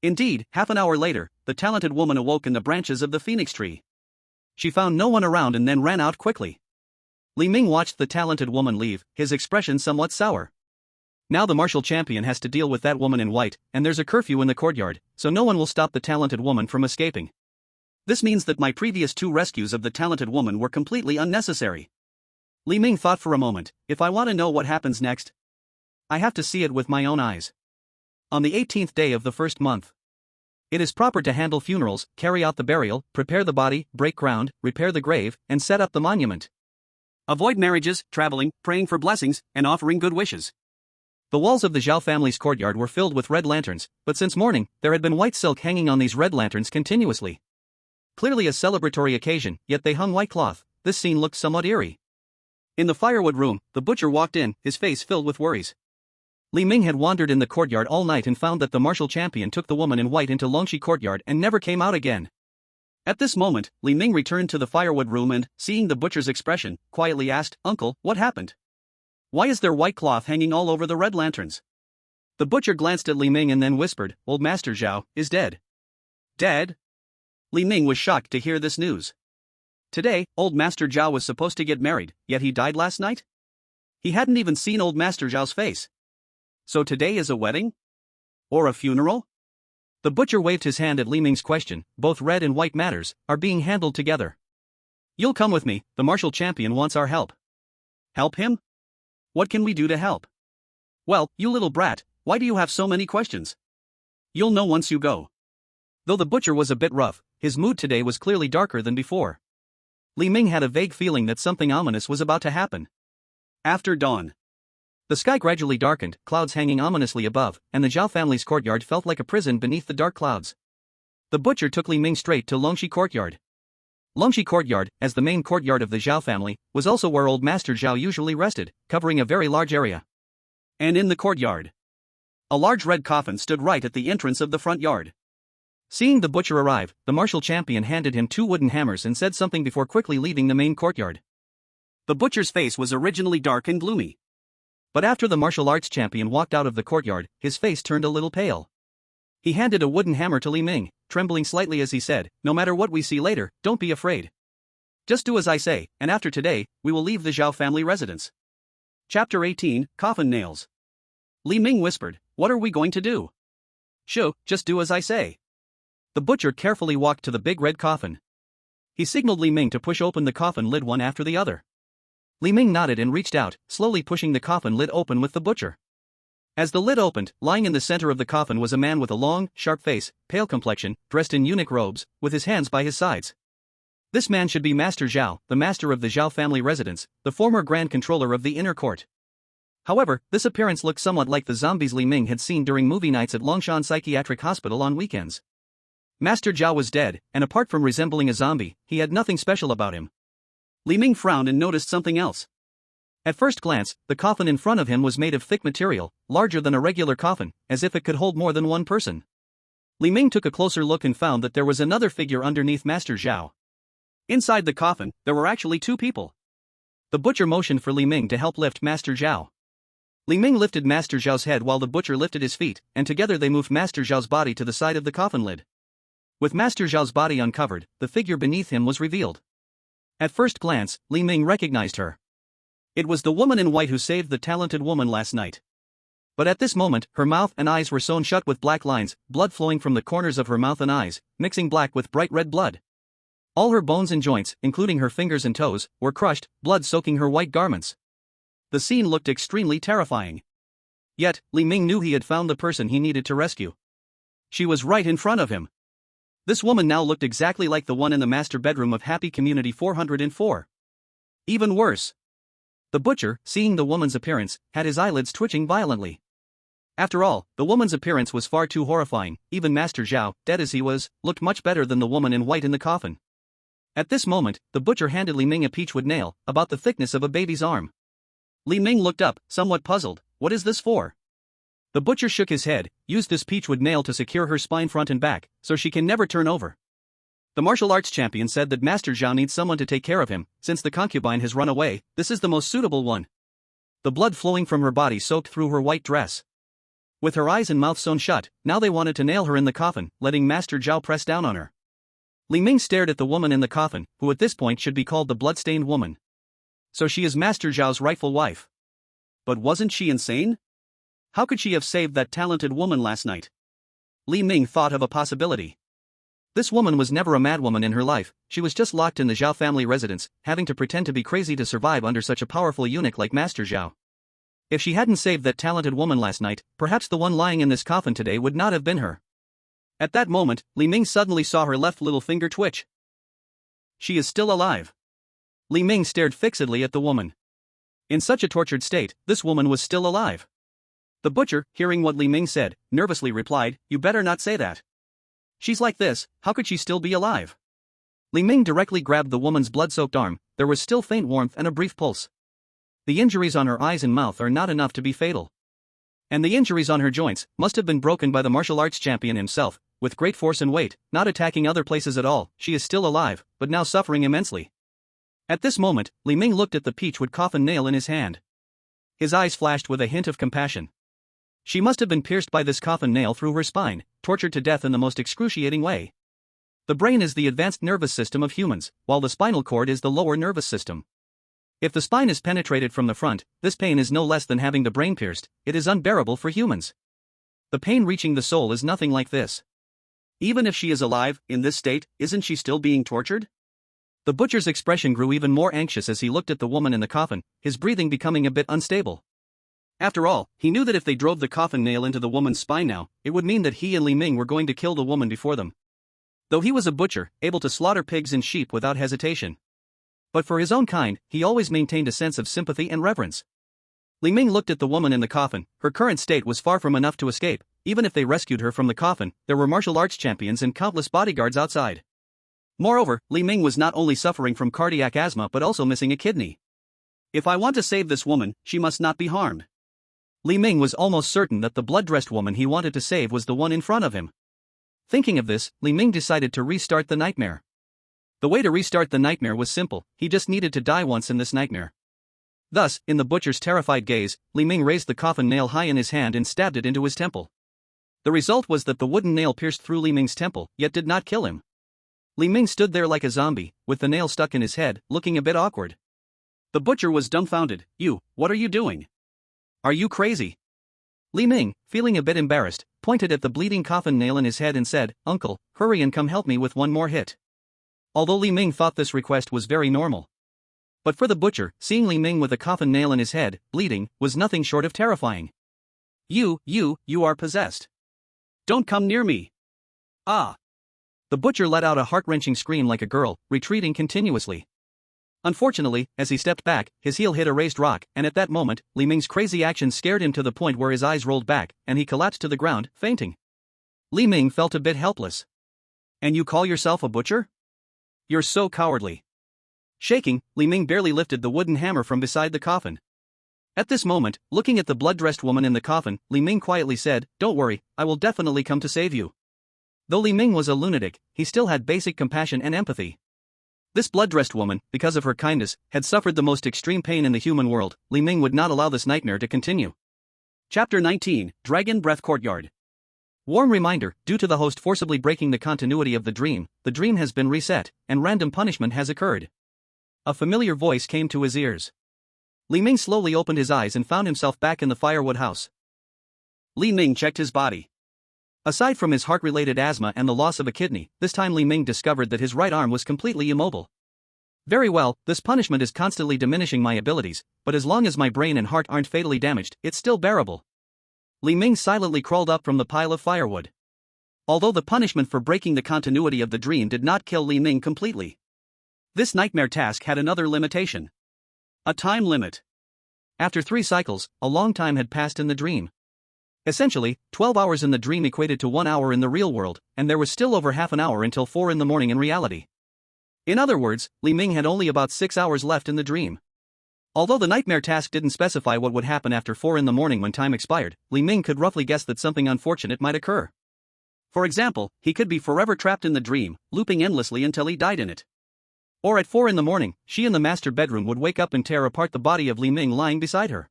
Indeed, half an hour later, the talented woman awoke in the branches of the phoenix tree. She found no one around and then ran out quickly. Li Ming watched the talented woman leave, his expression somewhat sour. Now the martial champion has to deal with that woman in white, and there's a curfew in the courtyard, so no one will stop the talented woman from escaping. This means that my previous 2 rescues of the talented woman were completely unnecessary. Li Ming thought for a moment, if I want to know what happens next, I have to see it with my own eyes. On the 18th day of the first month, it is proper to handle funerals, carry out the burial, prepare the body, break ground, repair the grave, and set up the monument. Avoid marriages, traveling, praying for blessings, and offering good wishes. The walls of the Zhao family's courtyard were filled with red lanterns, but since morning, there had been white silk hanging on these red lanterns continuously. Clearly a celebratory occasion, yet they hung white cloth. This scene looked somewhat eerie. In the firewood room, the butcher walked in, his face filled with worries. Li Ming had wandered in the courtyard all night and found that the martial champion took the woman in white into Longxi courtyard and never came out again. At this moment, Li Ming returned to the firewood room and, seeing the butcher's expression, quietly asked, "Uncle, what happened? Why is there white cloth hanging all over the red lanterns?" The butcher glanced at Li Ming and then whispered, "Old Master Zhao is dead." Dead? Li Ming was shocked to hear this news. Today, Old Master Zhao was supposed to get married, yet he died last night? He hadn't even seen Old Master Zhao's face. So today is a wedding? Or a funeral? The butcher waved his hand at Li Ming's question. Both red and white matters are being handled together. You'll come with me, the martial champion wants our help. Help him? What can we do to help? Well, you little brat, why do you have so many questions? You'll know once you go. Though the butcher was a bit rough, his mood today was clearly darker than before. Li Ming had a vague feeling that something ominous was about to happen. After dawn, the sky gradually darkened, clouds hanging ominously above, and the Zhao family's courtyard felt like a prison beneath the dark clouds. The butcher took Li Ming straight to Longxi courtyard. Longxi courtyard, as the main courtyard of the Zhao family, was also where Old Master Zhao usually rested, covering a very large area. And in the courtyard, a large red coffin stood right at the entrance of the front yard. Seeing the butcher arrive, the martial champion handed him 2 wooden hammers and said something before quickly leaving the main courtyard. The butcher's face was originally dark and gloomy. But after the martial arts champion walked out of the courtyard, his face turned a little pale. He handed a wooden hammer to Li Ming, trembling slightly as he said, "No matter what we see later, don't be afraid. Just do as I say, and after today, we will leave the Zhao family residence." Chapter 18, Coffin Nails. Li Ming whispered, "What are we going to do?" "Shoo, just do as I say." The butcher carefully walked to the big red coffin. He signaled Li Ming to push open the coffin lid one after the other. Li Ming nodded and reached out, slowly pushing the coffin lid open with the butcher. As the lid opened, lying in the center of the coffin was a man with a long, sharp face, pale complexion, dressed in eunuch robes, with his hands by his sides. This man should be Master Zhao, the master of the Zhao family residence, the former grand controller of the inner court. However, this appearance looked somewhat like the zombies Li Ming had seen during movie nights at Longshan Psychiatric Hospital on weekends. Master Zhao was dead, and apart from resembling a zombie, he had nothing special about him. Li Ming frowned and noticed something else. At first glance, the coffin in front of him was made of thick material, larger than a regular coffin, as if it could hold more than one person. Li Ming took a closer look and found that there was another figure underneath Master Zhao. Inside the coffin, there were actually 2 people. The butcher motioned for Li Ming to help lift Master Zhao. Li Ming lifted Master Zhao's head while the butcher lifted his feet, and together they moved Master Zhao's body to the side of the coffin lid. With Master Zhao's body uncovered, the figure beneath him was revealed. At first glance, Li Ming recognized her. It was the woman in white who saved the talented woman last night. But at this moment, her mouth and eyes were sewn shut with black lines, blood flowing from the corners of her mouth and eyes, mixing black with bright red blood. All her bones and joints, including her fingers and toes, were crushed, blood soaking her white garments. The scene looked extremely terrifying. Yet, Li Ming knew he had found the person he needed to rescue. She was right in front of him. This woman now looked exactly like the one in the master bedroom of Happy Community 404. Even worse. The butcher, seeing the woman's appearance, had his eyelids twitching violently. After all, the woman's appearance was far too horrifying. Even Master Zhao, dead as he was, looked much better than the woman in white in the coffin. At this moment, the butcher handed Li Ming a peachwood nail, about the thickness of a baby's arm. Li Ming looked up, somewhat puzzled. What is this for? The butcher shook his head. Use this peachwood nail to secure her spine front and back, so she can never turn over. The martial arts champion said that Master Zhao needs someone to take care of him, since the concubine has run away. This is the most suitable one. The blood flowing from her body soaked through her white dress. With her eyes and mouth sewn shut, now they wanted to nail her in the coffin, letting Master Zhao press down on her. Li Ming stared at the woman in the coffin, who at this point should be called the bloodstained woman. So she is Master Zhao's rightful wife. But wasn't she insane? How could she have saved that talented woman last night? Li Ming thought of a possibility. This woman was never a madwoman in her life, she was just locked in the Zhao family residence, having to pretend to be crazy to survive under such a powerful eunuch like Master Zhao. If she hadn't saved that talented woman last night, perhaps the one lying in this coffin today would not have been her. At that moment, Li Ming suddenly saw her left little finger twitch. She is still alive. Li Ming stared fixedly at the woman. In such a tortured state, this woman was still alive. The butcher, hearing what Li Ming said, nervously replied, "You better not say that. She's like this, how could she still be alive?" Li Ming directly grabbed the woman's blood-soaked arm. There was still faint warmth and a brief pulse. The injuries on her eyes and mouth are not enough to be fatal. And the injuries on her joints must have been broken by the martial arts champion himself, with great force and weight, not attacking other places at all. She is still alive, but now suffering immensely. At this moment, Li Ming looked at the peachwood coffin nail in his hand. His eyes flashed with a hint of compassion. She must have been pierced by this coffin nail through her spine, tortured to death in the most excruciating way. The brain is the advanced nervous system of humans, while the spinal cord is the lower nervous system. If the spine is penetrated from the front, this pain is no less than having the brain pierced. It is unbearable for humans. The pain reaching the soul is nothing like this. Even if she is alive, in this state, isn't she still being tortured? The butcher's expression grew even more anxious as he looked at the woman in the coffin, his breathing becoming a bit unstable. After all, he knew that if they drove the coffin nail into the woman's spine now, it would mean that he and Li Ming were going to kill the woman before them. Though he was a butcher, able to slaughter pigs and sheep without hesitation. But for his own kind, he always maintained a sense of sympathy and reverence. Li Ming looked at the woman in the coffin. Her current state was far from enough to escape. Even if they rescued her from the coffin, there were martial arts champions and countless bodyguards outside. Moreover, Li Ming was not only suffering from cardiac asthma but also missing a kidney. If I want to save this woman, she must not be harmed. Li Ming was almost certain that the blood-dressed woman he wanted to save was the one in front of him. Thinking of this, Li Ming decided to restart the nightmare. The way to restart the nightmare was simple, he just needed to die once in this nightmare. Thus, in the butcher's terrified gaze, Li Ming raised the coffin nail high in his hand and stabbed it into his temple. The result was that the wooden nail pierced through Li Ming's temple, yet did not kill him. Li Ming stood there like a zombie, with the nail stuck in his head, looking a bit awkward. The butcher was dumbfounded. What are you doing? Are you crazy? Li Ming, feeling a bit embarrassed, pointed at the bleeding coffin nail in his head and said, "Uncle, hurry and come help me with one more hit." Although Li Ming thought this request was very normal. But for the butcher, seeing Li Ming with a coffin nail in his head, bleeding, was nothing short of terrifying. You are possessed. Don't come near me. Ah! The butcher let out a heart-wrenching scream like a girl, retreating continuously. Unfortunately, as he stepped back, his heel hit a raised rock, and at that moment, Li Ming's crazy action scared him to the point where his eyes rolled back, and he collapsed to the ground, fainting. Li Ming felt a bit helpless. And you call yourself a butcher? You're so cowardly. Shaking, Li Ming barely lifted the wooden hammer from beside the coffin. At this moment, looking at the blood-dressed woman in the coffin, Li Ming quietly said, "Don't worry, I will definitely come to save you." Though Li Ming was a lunatic, he still had basic compassion and empathy. This blood-dressed woman, because of her kindness, had suffered the most extreme pain in the human world. Li Ming would not allow this nightmare to continue. Chapter 19, Dragon Breath Courtyard. Warm reminder, due to the host forcibly breaking the continuity of the dream has been reset, and random punishment has occurred. A familiar voice came to his ears. Li Ming slowly opened his eyes and found himself back in the firewood house. Li Ming checked his body. Aside from his heart-related asthma and the loss of a kidney, this time Li Ming discovered that his right arm was completely immobile. Very well, this punishment is constantly diminishing my abilities, but as long as my brain and heart aren't fatally damaged, it's still bearable. Li Ming silently crawled up from the pile of firewood. Although the punishment for breaking the continuity of the dream did not kill Li Ming completely, this nightmare task had another limitation. A time limit. After 3 cycles, a long time had passed in the dream. Essentially, 12 hours in the dream equated to 1 hour in the real world, and there was still over half an hour until 4 in the morning in reality. In other words, Li Ming had only about 6 hours left in the dream. Although the nightmare task didn't specify what would happen after 4 in the morning when time expired, Li Ming could roughly guess that something unfortunate might occur. For example, he could be forever trapped in the dream, looping endlessly until he died in it. Or at 4 in the morning, she in the master bedroom would wake up and tear apart the body of Li Ming lying beside her.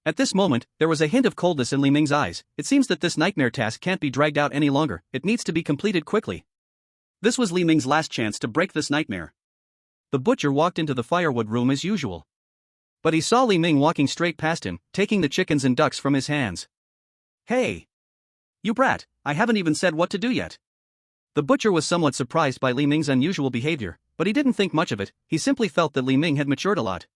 At this moment, there was a hint of coldness in Li Ming's eyes. It seems that this nightmare task can't be dragged out any longer, it needs to be completed quickly. This was Li Ming's last chance to break this nightmare. The butcher walked into the firewood room as usual. But he saw Li Ming walking straight past him, taking the chickens and ducks from his hands. "Hey! You brat, I haven't even said what to do yet." The butcher was somewhat surprised by Li Ming's unusual behavior, but he didn't think much of it. He simply felt that Li Ming had matured a lot.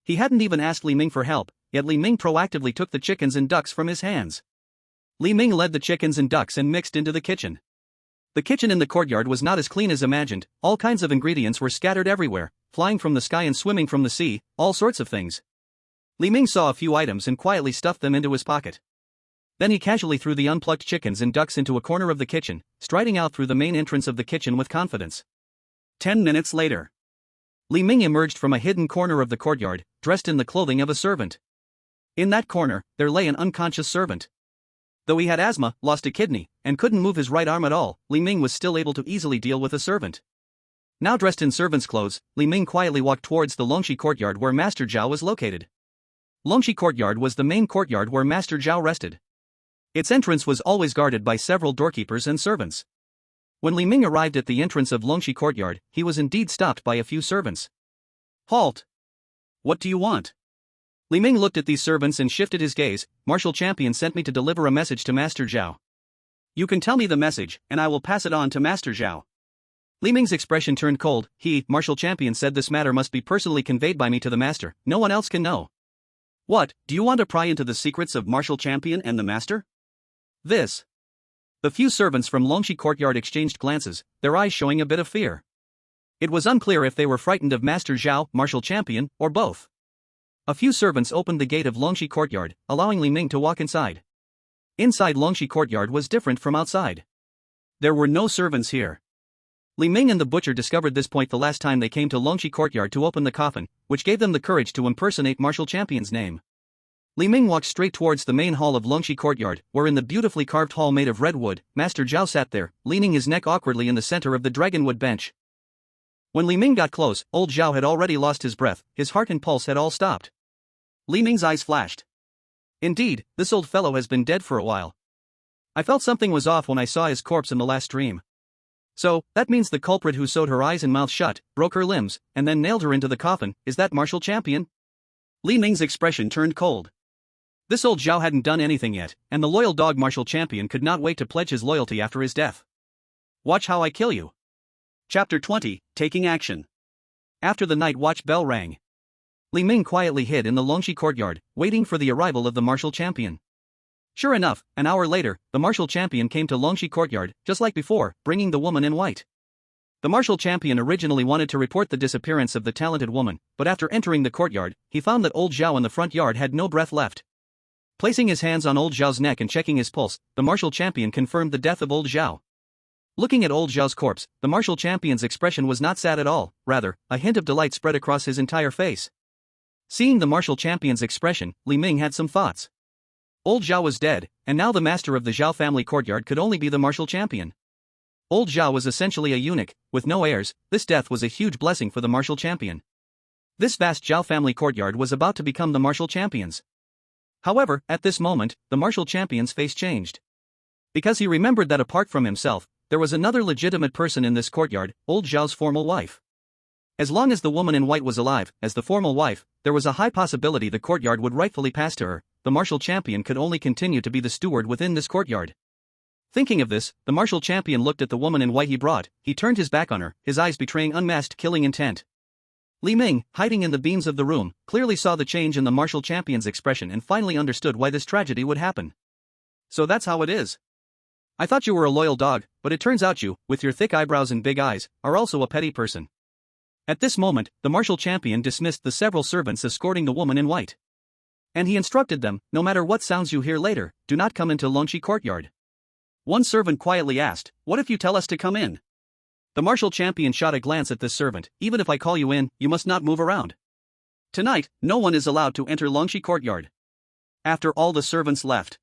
He hadn't even asked Li Ming for help, yet Li Ming proactively took the chickens and ducks from his hands. Li Ming led the chickens and ducks and mixed into the kitchen. The kitchen in the courtyard was not as clean as imagined. All kinds of ingredients were scattered everywhere, flying from the sky and swimming from the sea, all sorts of things. Li Ming saw a few items and quietly stuffed them into his pocket. Then he casually threw the unplucked chickens and ducks into a corner of the kitchen, striding out through the main entrance of the kitchen with confidence. 10 minutes later, Li Ming emerged from a hidden corner of the courtyard, dressed in the clothing of a servant. In that corner, there lay an unconscious servant. Though he had asthma, lost a kidney, and couldn't move his right arm at all, Li Ming was still able to easily deal with a servant. Now dressed in servant's clothes, Li Ming quietly walked towards the Longxi courtyard where Master Zhao was located. Longxi courtyard was the main courtyard where Master Zhao rested. Its entrance was always guarded by several doorkeepers and servants. When Li Ming arrived at the entrance of Longxi courtyard, he was indeed stopped by a few servants. "Halt! What do you want?" Li Ming looked at these servants and shifted his gaze. "Martial Champion sent me to deliver a message to Master Zhao." "You can tell me the message, and I will pass it on to Master Zhao." Li Ming's expression turned cold. Martial Champion said this matter must be personally conveyed by me to the Master. No one else can know." "What, do you want to pry into the secrets of Martial Champion and the Master?" "This." The few servants from Longxi courtyard exchanged glances, their eyes showing a bit of fear. It was unclear if they were frightened of Master Zhao, Martial Champion, or both. A few servants opened the gate of Longxi courtyard, allowing Li Ming to walk inside. Inside Longxi courtyard was different from outside. There were no servants here. Li Ming and the butcher discovered this point the last time they came to Longxi courtyard to open the coffin, which gave them the courage to impersonate Martial Champion's name. Li Ming walked straight towards the main hall of Longxi courtyard, where in the beautifully carved hall made of red wood, Master Zhao sat there, leaning his neck awkwardly in the center of the dragonwood bench. When Li Ming got close, old Zhao had already lost his breath, his heart and pulse had all stopped. Li Ming's eyes flashed. "Indeed, this old fellow has been dead for a while. I felt something was off when I saw his corpse in the last dream. So, that means the culprit who sewed her eyes and mouth shut, broke her limbs, and then nailed her into the coffin, is that Martial Champion?" Li Ming's expression turned cold. This old Zhao hadn't done anything yet, and the loyal dog Martial Champion could not wait to pledge his loyalty after his death. Watch how I kill you. Chapter 20, Taking Action. After the night watch bell rang, Li Ming quietly hid in the Longxi courtyard, waiting for the arrival of the Martial Champion. Sure enough, an hour later, the Martial Champion came to Longxi courtyard, just like before, bringing the woman in white. The Martial Champion originally wanted to report the disappearance of the talented woman, but after entering the courtyard, he found that old Zhao in the front yard had no breath left. Placing his hands on old Zhao's neck and checking his pulse, the Martial Champion confirmed the death of old Zhao. Looking at old Zhao's corpse, the Martial Champion's expression was not sad at all, rather, a hint of delight spread across his entire face. Seeing the Martial Champion's expression, Li Ming had some thoughts. Old Zhao was dead, and now the master of the Zhao family courtyard could only be the Martial Champion. Old Zhao was essentially a eunuch, with no heirs. This death was a huge blessing for the Martial Champion. This vast Zhao family courtyard was about to become the Martial Champion's. However, at this moment, the Martial Champion's face changed. Because he remembered that apart from himself, there was another legitimate person in this courtyard, old Zhao's formal wife. As long as the woman in white was alive, as the formal wife, there was a high possibility the courtyard would rightfully pass to her. The Martial Champion could only continue to be the steward within this courtyard. Thinking of this, the Martial Champion looked at the woman in white he brought. He turned his back on her, his eyes betraying unmasked killing intent. Li Ming, hiding in the beams of the room, clearly saw the change in the Martial Champion's expression and finally understood why this tragedy would happen. "So that's how it is. I thought you were a loyal dog, but it turns out you, with your thick eyebrows and big eyes, are also a petty person." At this moment, the Martial Champion dismissed the several servants escorting the woman in white. And he instructed them, "No matter what sounds you hear later, do not come into Longxi courtyard." One servant quietly asked, "What if you tell us to come in?" The martial champion shot a glance at this servant. Even if I call you in, you must not move around. Tonight, no one is allowed to enter Longxi courtyard. After all the servants left,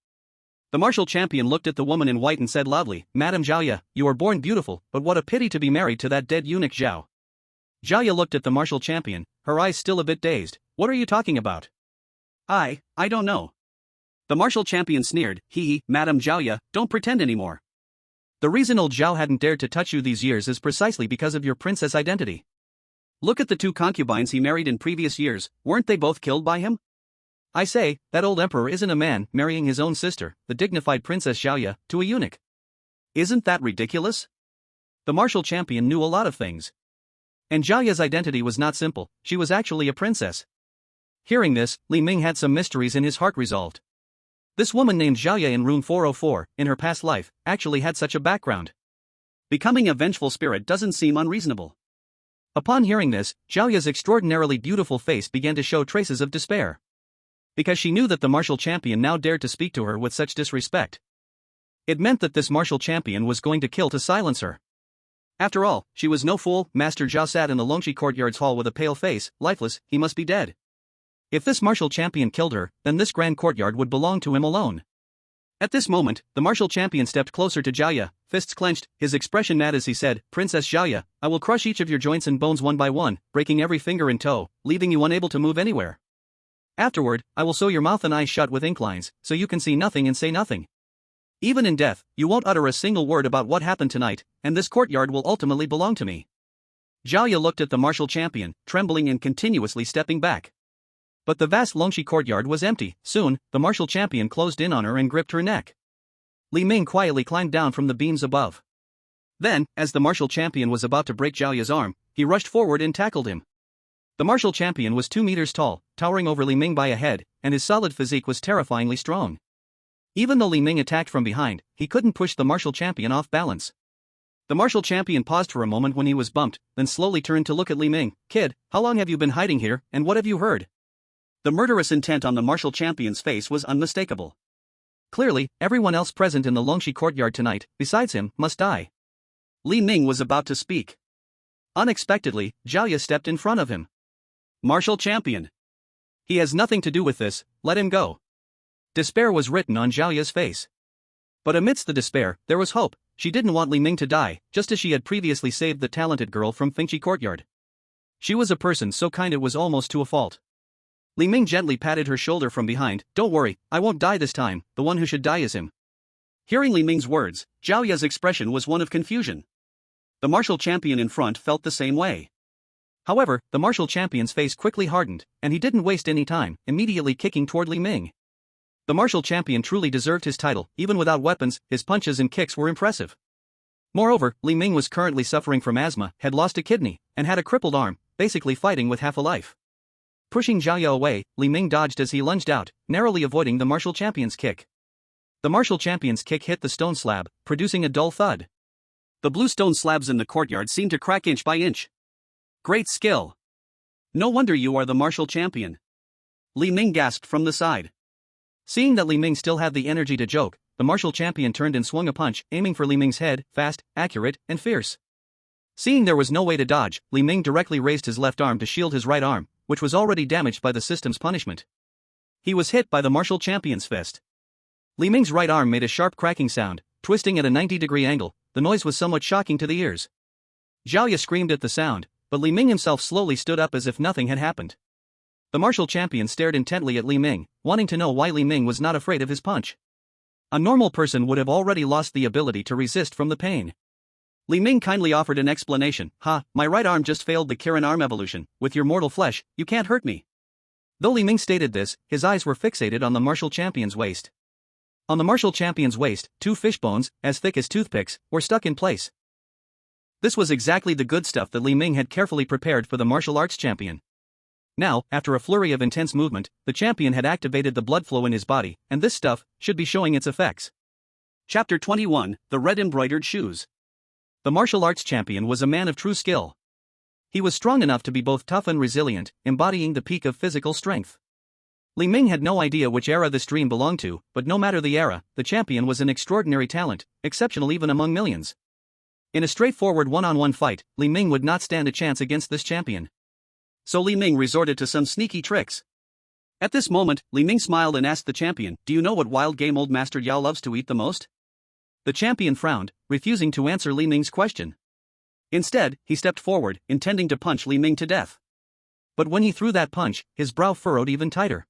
the martial champion looked at the woman in white and said loudly, Madame Zhaoya, you are born beautiful, but what a pity to be married to that dead eunuch Zhao. Zhaoya looked at the martial champion, her eyes still a bit dazed. What are you talking about? I don't know. The martial champion sneered, Madame Zhaoya, don't pretend anymore. The reason old Zhao hadn't dared to touch you these years is precisely because of your princess identity. Look at the two concubines he married in previous years, weren't they both killed by him? I say, that old emperor isn't a man marrying his own sister, the dignified Princess Zhaoya, to a eunuch. Isn't that ridiculous? The martial champion knew a lot of things. And Zhaoya's identity was not simple, she was actually a princess. Hearing this, Li Ming had some mysteries in his heart resolved. This woman named Zhaoya in room 404, in her past life, actually had such a background. Becoming a vengeful spirit doesn't seem unreasonable. Upon hearing this, Zhaoya's extraordinarily beautiful face began to show traces of despair. Because she knew that the martial champion now dared to speak to her with such disrespect. It meant that this martial champion was going to kill to silence her. After all, she was no fool. Master Zhao sat in the Longxi courtyard's hall with a pale face, lifeless, he must be dead. If this martial champion killed her, then this grand courtyard would belong to him alone. At this moment, the martial champion stepped closer to Zhaoya, fists clenched, his expression mad as he said, Princess Zhaoya, I will crush each of your joints and bones one by one, breaking every finger and toe, leaving you unable to move anywhere. Afterward, I will sew your mouth and eyes shut with ink lines, so you can see nothing and say nothing. Even in death, you won't utter a single word about what happened tonight, and this courtyard will ultimately belong to me. Zhaoya looked at the martial champion, trembling and continuously stepping back. But the vast Longxi courtyard was empty. Soon, the martial champion closed in on her and gripped her neck. Li Ming quietly climbed down from the beams above. Then, as the martial champion was about to break Zhaoya's arm, he rushed forward and tackled him. The martial champion was 2 meters tall, towering over Li Ming by a head, and his solid physique was terrifyingly strong. Even though Li Ming attacked from behind, he couldn't push the martial champion off balance. The martial champion paused for a moment when he was bumped, then slowly turned to look at Li Ming. Kid, how long have you been hiding here, and what have you heard? The murderous intent on the martial champion's face was unmistakable. Clearly, everyone else present in the Longxi courtyard tonight, besides him, must die. Li Ming was about to speak. Unexpectedly, Zhaoya stepped in front of him. Martial champion. He has nothing to do with this, let him go. Despair was written on Zhaoya's face. But amidst the despair, there was hope. She didn't want Li Ming to die, just as she had previously saved the talented girl from Fengqi courtyard. She was a person so kind it was almost to a fault. Li Ming gently patted her shoulder from behind. Don't worry, I won't die this time, the one who should die is him. Hearing Li Ming's words, Zhaoya's expression was one of confusion. The martial champion in front felt the same way. However, the martial champion's face quickly hardened, and he didn't waste any time, immediately kicking toward Li Ming. The martial champion truly deserved his title. Even without weapons, his punches and kicks were impressive. Moreover, Li Ming was currently suffering from asthma, had lost a kidney, and had a crippled arm, basically fighting with half a life. Pushing Zhaoya away, Li Ming dodged as he lunged out, narrowly avoiding the martial champion's kick. The martial champion's kick hit the stone slab, producing a dull thud. The blue stone slabs in the courtyard seemed to crack inch by inch. Great skill. No wonder you are the martial champion. Li Ming gasped from the side. Seeing that Li Ming still had the energy to joke, the martial champion turned and swung a punch, aiming for Li Ming's head, fast, accurate, and fierce. Seeing there was no way to dodge, Li Ming directly raised his left arm to shield his right arm, which was already damaged by the system's punishment. He was hit by the martial champion's fist. Li Ming's right arm made a sharp cracking sound, twisting at a 90-degree angle. The noise was somewhat shocking to the ears. Zhaoya screamed at the sound, but Li Ming himself slowly stood up as if nothing had happened. The martial champion stared intently at Li Ming, wanting to know why Li Ming was not afraid of his punch. A normal person would have already lost the ability to resist from the pain. Li Ming kindly offered an explanation. My right arm just failed the Kirin arm evolution. With your mortal flesh, you can't hurt me. Though Li Ming stated this, his eyes were fixated on the martial champion's waist. On the martial champion's waist, 2 fish bones, as thick as toothpicks, were stuck in place. This was exactly the good stuff that Li Ming had carefully prepared for the martial arts champion. Now, after a flurry of intense movement, the champion had activated the blood flow in his body, and this stuff should be showing its effects. Chapter 21, The Red Embroidered Shoes. The martial arts champion was a man of true skill. He was strong enough to be both tough and resilient, embodying the peak of physical strength. Li Ming had no idea which era this dream belonged to, but no matter the era, the champion was an extraordinary talent, exceptional even among millions. In a straightforward one-on-one fight, Li Ming would not stand a chance against this champion. So Li Ming resorted to some sneaky tricks. At this moment, Li Ming smiled and asked the champion, "Do you know what wild game old Master Yao loves to eat the most?" The champion frowned, refusing to answer Li Ming's question. Instead, he stepped forward, intending to punch Li Ming to death. But when he threw that punch, his brow furrowed even tighter.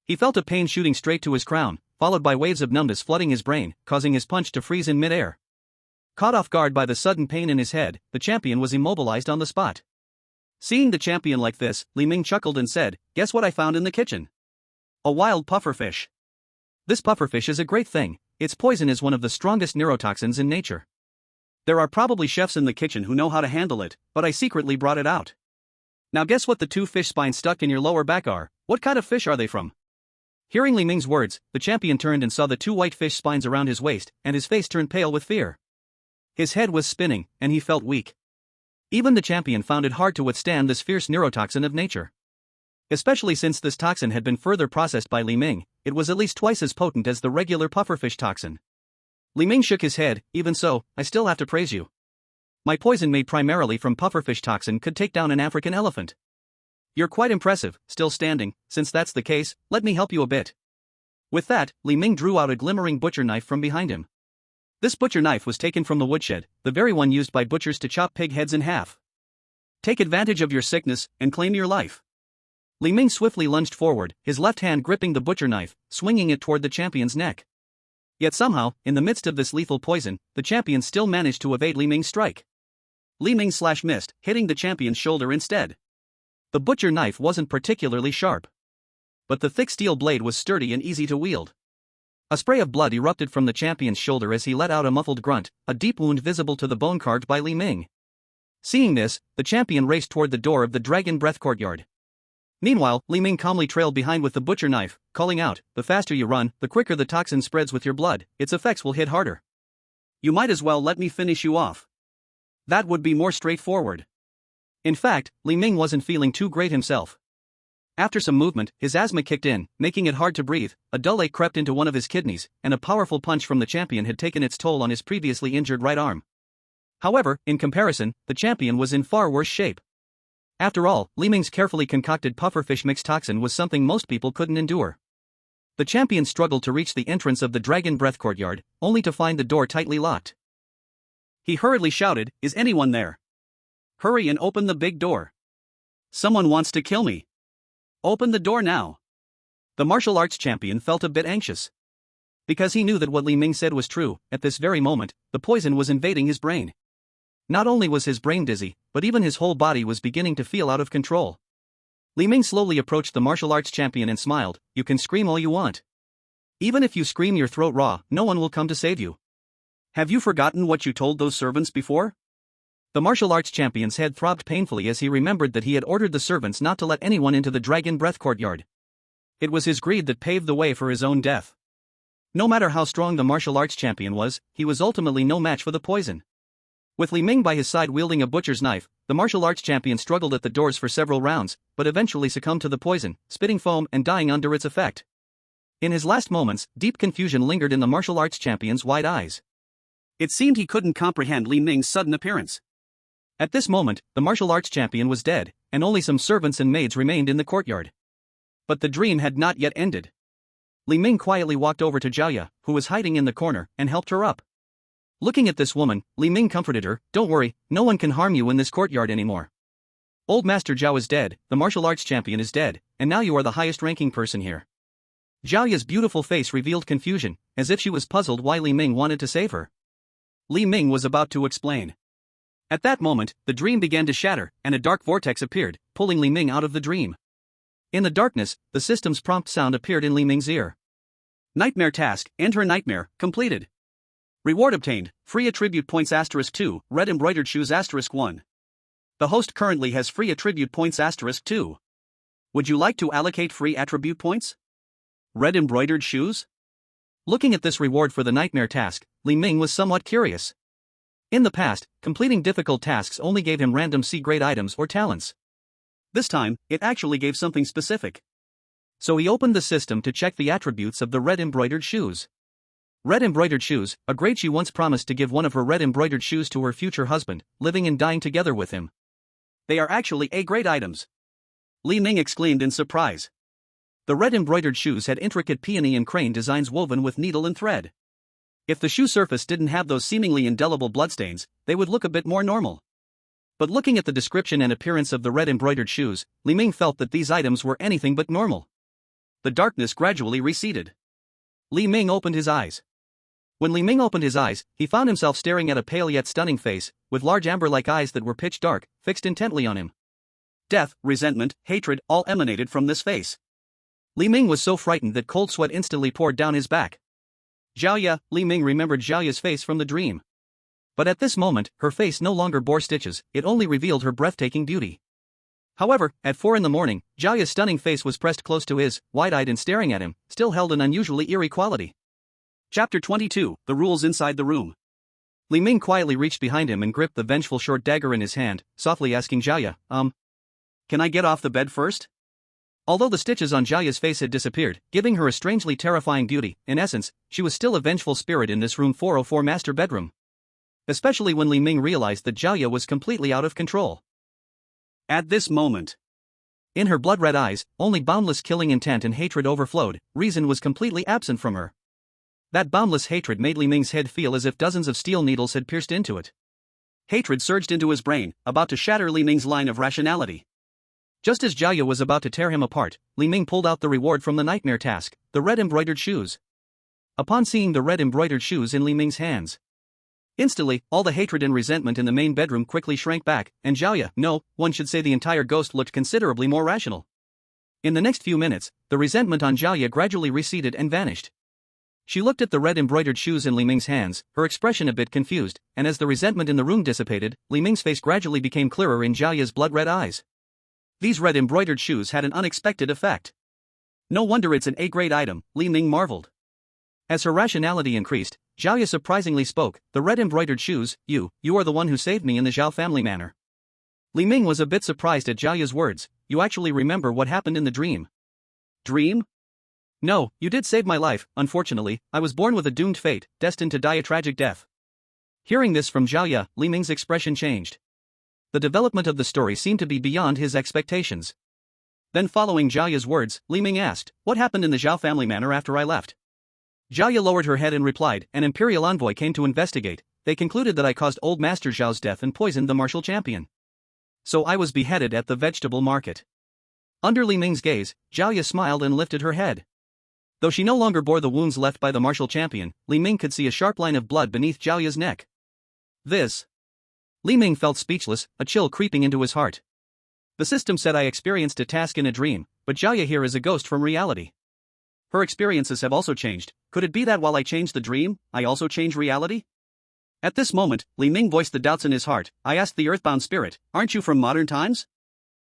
He felt a pain shooting straight to his crown, followed by waves of numbness flooding his brain, causing his punch to freeze in midair. Caught off guard by the sudden pain in his head, the champion was immobilized on the spot. Seeing the champion like this, Li Ming chuckled and said, "Guess what I found in the kitchen? A wild pufferfish. This pufferfish is a great thing. Its poison is one of the strongest neurotoxins in nature. There are probably chefs in the kitchen who know how to handle it, but I secretly brought it out. Now guess what the two fish spines stuck in your lower back are. What kind of fish are they from?" Hearing Li Ming's words, the champion turned and saw the two white fish spines around his waist, and his face turned pale with fear. His head was spinning, and he felt weak. Even the champion found it hard to withstand this fierce neurotoxin of nature. Especially since this toxin had been further processed by Li Ming, it was at least twice as potent as the regular pufferfish toxin. Li Ming shook his head. "Even so, I still have to praise you. My poison made primarily from pufferfish toxin could take down an African elephant. You're quite impressive, still standing. Since that's the case, let me help you a bit." With that, Li Ming drew out a glimmering butcher knife from behind him. This butcher knife was taken from the woodshed, the very one used by butchers to chop pig heads in half. "Take advantage of your sickness and claim your life." Li Ming swiftly lunged forward, his left hand gripping the butcher knife, swinging it toward the champion's neck. Yet somehow, in the midst of this lethal poison, the champion still managed to evade Li Ming's strike. Li Ming missed, hitting the champion's shoulder instead. The butcher knife wasn't particularly sharp, but the thick steel blade was sturdy and easy to wield. A spray of blood erupted from the champion's shoulder as he let out a muffled grunt, a deep wound visible to the bone carved by Li Ming. Seeing this, the champion raced toward the door of the Dragon Breath courtyard. Meanwhile, Li Ming calmly trailed behind with the butcher knife, calling out, "The faster you run, the quicker the toxin spreads with your blood, its effects will hit harder. You might as well let me finish you off. That would be more straightforward." In fact, Li Ming wasn't feeling too great himself. After some movement, his asthma kicked in, making it hard to breathe, a dull ache crept into one of his kidneys, and a powerful punch from the champion had taken its toll on his previously injured right arm. However, in comparison, the champion was in far worse shape. After all, Li Ming's carefully concocted pufferfish mix toxin was something most people couldn't endure. The champion struggled to reach the entrance of the Dragon Breath courtyard, only to find the door tightly locked. He hurriedly shouted, "Is anyone there? Hurry and open the big door. Someone wants to kill me. Open the door now." The martial arts champion felt a bit anxious. Because he knew that what Li Ming said was true, at this very moment, the poison was invading his brain. Not only was his brain dizzy, but even his whole body was beginning to feel out of control. Li Ming slowly approached the martial arts champion and smiled, "You can scream all you want. Even if you scream your throat raw, no one will come to save you. Have you forgotten what you told those servants before?" The martial arts champion's head throbbed painfully as he remembered that he had ordered the servants not to let anyone into the Dragon Breath courtyard. It was his greed that paved the way for his own death. No matter how strong the martial arts champion was, he was ultimately no match for the poison. With Li Ming by his side wielding a butcher's knife, the martial arts champion struggled at the doors for several rounds, but eventually succumbed to the poison, spitting foam and dying under its effect. In his last moments, deep confusion lingered in the martial arts champion's wide eyes. It seemed he couldn't comprehend Li Ming's sudden appearance. At this moment, the martial arts champion was dead, and only some servants and maids remained in the courtyard. But the dream had not yet ended. Li Ming quietly walked over to Zhaoya, who was hiding in the corner, and helped her up. Looking at this woman, Li Ming comforted her, "Don't worry, no one can harm you in this courtyard anymore. Old Master Zhao is dead, the martial arts champion is dead, and now you are the highest-ranking person here." Zhaoya's beautiful face revealed confusion, as if she was puzzled why Li Ming wanted to save her. Li Ming was about to explain. At that moment, the dream began to shatter, and a dark vortex appeared, pulling Li Ming out of the dream. In the darkness, the system's prompt sound appeared in Li Ming's ear. "Nightmare task, enter nightmare, completed. Reward obtained, free attribute points *2, red embroidered shoes *1. The host currently has free attribute points *2. Would you like to allocate free attribute points? Red embroidered shoes?" Looking at this reward for the nightmare task, Li Ming was somewhat curious. In the past, completing difficult tasks only gave him random C-grade items or talents. This time, it actually gave something specific. So he opened the system to check the attributes of the red embroidered shoes. Red embroidered shoes, a grade she once promised to give one of her red embroidered shoes to her future husband, living and dying together with him. They are actually A-grade items. Li Ming exclaimed in surprise. The red embroidered shoes had intricate peony and crane designs woven with needle and thread. If the shoe surface didn't have those seemingly indelible bloodstains, they would look a bit more normal. But looking at the description and appearance of the red embroidered shoes, Li Ming felt that these items were anything but normal. The darkness gradually receded. Li Ming opened his eyes. When Li Ming opened his eyes, he found himself staring at a pale yet stunning face, with large amber-like eyes that were pitch dark, fixed intently on him. Death, resentment, hatred, all emanated from this face. Li Ming was so frightened that cold sweat instantly poured down his back. Xiaoya, Li Ming remembered Xiaoya's face from the dream. But at this moment, her face no longer bore stitches, it only revealed her breathtaking beauty. However, at 4 a.m, Xiaoya's stunning face was pressed close to his, wide-eyed and staring at him, still held an unusually eerie quality. Chapter 22, The Rules Inside the Room. Li Ming quietly reached behind him and gripped the vengeful short dagger in his hand, softly asking Xiaoya, can I get off the bed first? Although the stitches on Xiaoya's face had disappeared, giving her a strangely terrifying beauty, in essence, she was still a vengeful spirit in this room 404 master bedroom. Especially when Li Ming realized that Xiaoya was completely out of control. At this moment, in her blood-red eyes, only boundless killing intent and hatred overflowed, reason was completely absent from her. That boundless hatred made Li Ming's head feel as if dozens of steel needles had pierced into it. Hatred surged into his brain, about to shatter Li Ming's line of rationality. Just as Xiaoya was about to tear him apart, Li Ming pulled out the reward from the nightmare task, the red embroidered shoes. Upon seeing the red embroidered shoes in Li Ming's hands, instantly, all the hatred and resentment in the main bedroom quickly shrank back, and Xiaoya, no, one should say the entire ghost looked considerably more rational. In the next few minutes, the resentment on Xiaoya gradually receded and vanished. She looked at the red embroidered shoes in Li Ming's hands, her expression a bit confused, and as the resentment in the room dissipated, Li Ming's face gradually became clearer in Xiaoya's blood-red eyes. These red embroidered shoes had an unexpected effect. No wonder it's an A-grade item, Li Ming marveled. As her rationality increased, Xiaoya surprisingly spoke, the red embroidered shoes, you are the one who saved me in the Zhao family manor. Li Ming was a bit surprised at Xiaoya's words, you actually remember what happened in the dream. Dream? No, you did save my life, unfortunately, I was born with a doomed fate, destined to die a tragic death. Hearing this from Xiaoya, Li Ming's expression changed. The development of the story seemed to be beyond his expectations. Then following Xiaoya's words, Li Ming asked, what happened in the Zhao family manor after I left? Xiaoya lowered her head and replied, an imperial envoy came to investigate, they concluded that I caused old Master Zhao's death and poisoned the martial champion. So I was beheaded at the vegetable market. Under Li Ming's gaze, Xiaoya smiled and lifted her head. Though she no longer bore the wounds left by the martial champion, Li Ming could see a sharp line of blood beneath Xiaoya's neck. Li Ming felt speechless, a chill creeping into his heart. The system said I experienced a task in a dream, but Xiaoya here is a ghost from reality. Her experiences have also changed, could it be that while I changed the dream, I also change reality? At this moment, Li Ming voiced the doubts in his heart, I asked the earthbound spirit, aren't you from modern times?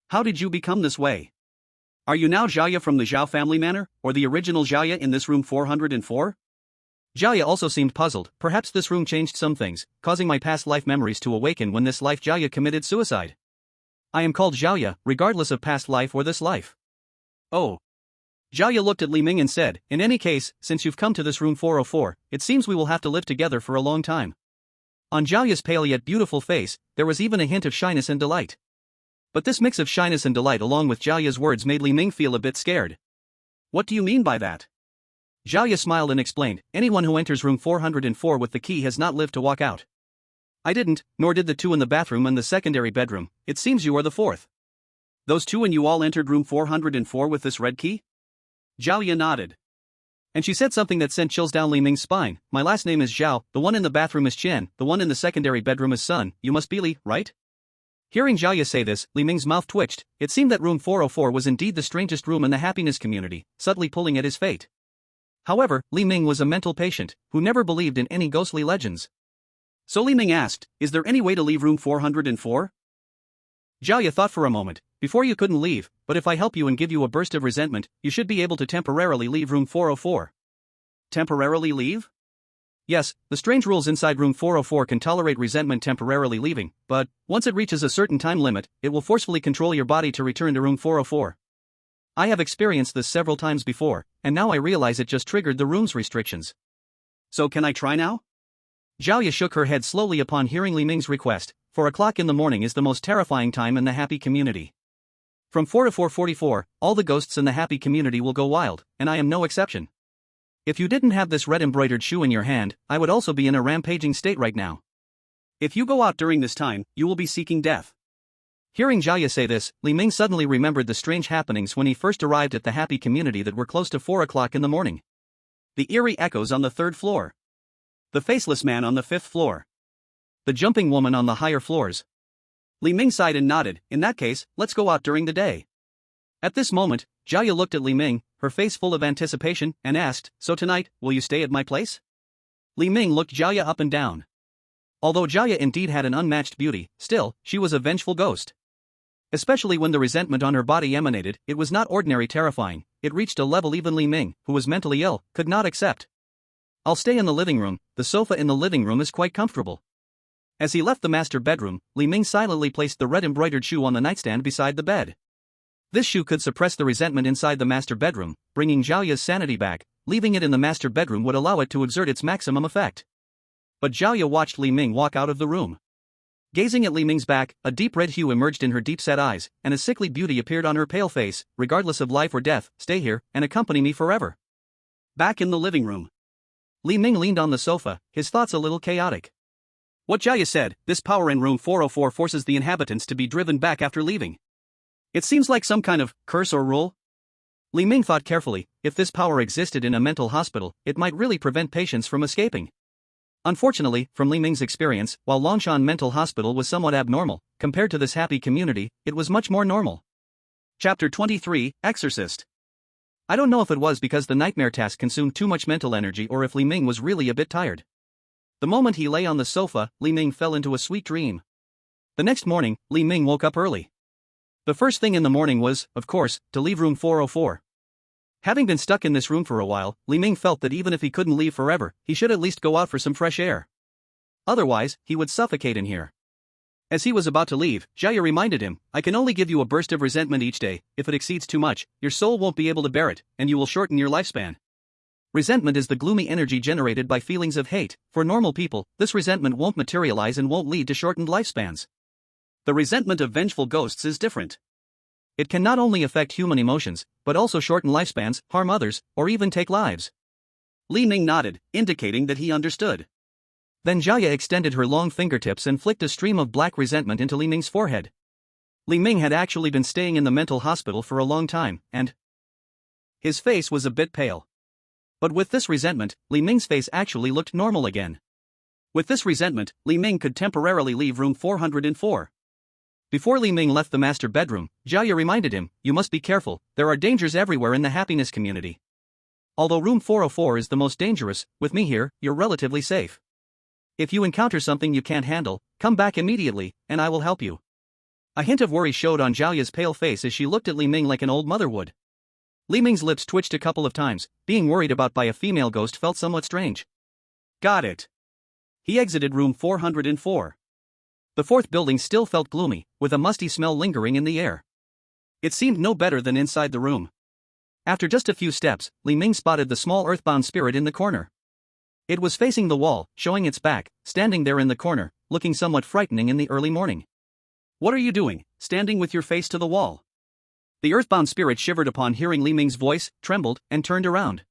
How did you become this way? Are you now Xiaoya from the Zhao family manor, or the original Xiaoya in this room 404? Xiaoya also seemed puzzled, perhaps this room changed some things, causing my past life memories to awaken when this life Xiaoya committed suicide. I am called Xiaoya, regardless of past life or this life. Oh. Xiaoya looked at Li Ming and said, in any case, since you've come to this room 404, it seems we will have to live together for a long time. On Xiaoya's pale yet beautiful face, there was even a hint of shyness and delight. But this mix of shyness and delight along with Xiaoya's words made Li Ming feel a bit scared. What do you mean by that? Xiaoya smiled and explained, anyone who enters room 404 with the key has not lived to walk out. I didn't, nor did the two in the bathroom and the secondary bedroom, it seems you are the fourth. Those two and you all entered room 404 with this red key? Xiaoya nodded. And she said something that sent chills down Li Ming's spine, my last name is Zhao, the one in the bathroom is Qian, the one in the secondary bedroom is Sun, you must be Li, right? Hearing Xiaoya say this, Li Ming's mouth twitched, it seemed that room 404 was indeed the strangest room in the happiness community, subtly pulling at his fate. However, Li Ming was a mental patient, who never believed in any ghostly legends. So Li Ming asked, is there any way to leave room 404? Xiaoya thought for a moment, before you couldn't leave, but if I help you and give you a burst of resentment, you should be able to temporarily leave room 404. Temporarily leave? Yes, the strange rules inside room 404 can tolerate resentment temporarily leaving, but, once it reaches a certain time limit, it will forcefully control your body to return to room 404. I have experienced this several times before, and now I realize it just triggered the room's restrictions. So can I try now? Zhaoya shook her head slowly upon hearing Li Ming's request. 4 o'clock in the morning is the most terrifying time in the happy community. From 4 to 4:44, all the ghosts in the happy community will go wild, and I am no exception. If you didn't have this red embroidered shoe in your hand, I would also be in a rampaging state right now. If you go out during this time, you will be seeking death. Hearing Zhaoya say this, Li Ming suddenly remembered the strange happenings when he first arrived at the happy community that were close to 4 o'clock in the morning. The eerie echoes on the 3rd floor. The faceless man on the 5th floor. The jumping woman on the higher floors. Li Ming sighed and nodded. In that case, let's go out during the day. At this moment, Zhaoya looked at Li Ming, her face full of anticipation, and asked, so tonight, will you stay at my place? Li Ming looked Zhaoya up and down. Although Zhaoya indeed had an unmatched beauty, still, she was a vengeful ghost. Especially when the resentment on her body emanated, it was not ordinary terrifying, it reached a level even Li Ming, who was mentally ill, could not accept. I'll stay in the living room, the sofa in the living room is quite comfortable. As he left the master bedroom, Li Ming silently placed the red embroidered shoe on the nightstand beside the bed. This shoe could suppress the resentment inside the master bedroom, bringing Zhaoya's sanity back. Leaving it in the master bedroom would allow it to exert its maximum effect. But Zhaoya watched Li Ming walk out of the room. Gazing at Li Ming's back, a deep red hue emerged in her deep-set eyes, and a sickly beauty appeared on her pale face. Regardless of life or death, stay here, and accompany me forever. Back in the living room. Li Ming leaned on the sofa, his thoughts a little chaotic. What Zhaoya said, this power in room 404 forces the inhabitants to be driven back after leaving. It seems like some kind of curse or rule. Li Ming thought carefully, if this power existed in a mental hospital, it might really prevent patients from escaping. Unfortunately, from Li Ming's experience, while Longshan Mental Hospital was somewhat abnormal, compared to this happy community, it was much more normal. Chapter 23, Exorcist. I don't know if it was because the nightmare task consumed too much mental energy or if Li Ming was really a bit tired. The moment he lay on the sofa, Li Ming fell into a sweet dream. The next morning, Li Ming woke up early. The first thing in the morning was, of course, to leave room 404. Having been stuck in this room for a while, Li Ming felt that even if he couldn't leave forever, he should at least go out for some fresh air. Otherwise, he would suffocate in here. As he was about to leave, Zhaoya reminded him, I can only give you a burst of resentment each day. If it exceeds too much, your soul won't be able to bear it, and you will shorten your lifespan. Resentment is the gloomy energy generated by feelings of hate. For normal people, this resentment won't materialize and won't lead to shortened lifespans. The resentment of vengeful ghosts is different. It can not only affect human emotions, but also shorten lifespans, harm others, or even take lives. Li Ming nodded, indicating that he understood. Then Zhaoya extended her long fingertips and flicked a stream of black resentment into Li Ming's forehead. Li Ming had actually been staying in the mental hospital for a long time, and his face was a bit pale. But with this resentment, Li Ming's face actually looked normal again. With this resentment, Li Ming could temporarily leave room 404. Before Li Ming left the master bedroom, Zhaoya reminded him, you must be careful, there are dangers everywhere in the happiness community. Although room 404 is the most dangerous, with me here, you're relatively safe. If you encounter something you can't handle, come back immediately, and I will help you. A hint of worry showed on Zhaoya's pale face as she looked at Li Ming like an old mother would. Li Ming's lips twitched a couple of times, being worried about by a female ghost felt somewhat strange. Got it. He exited room 404. The fourth building still felt gloomy, with a musty smell lingering in the air. It seemed no better than inside the room. After just a few steps, Li Ming spotted the small earthbound spirit in the corner. It was facing the wall, showing its back, standing there in the corner, looking somewhat frightening in the early morning. What are you doing, standing with your face to the wall? The earthbound spirit shivered upon hearing Li Ming's voice, trembled, and turned around.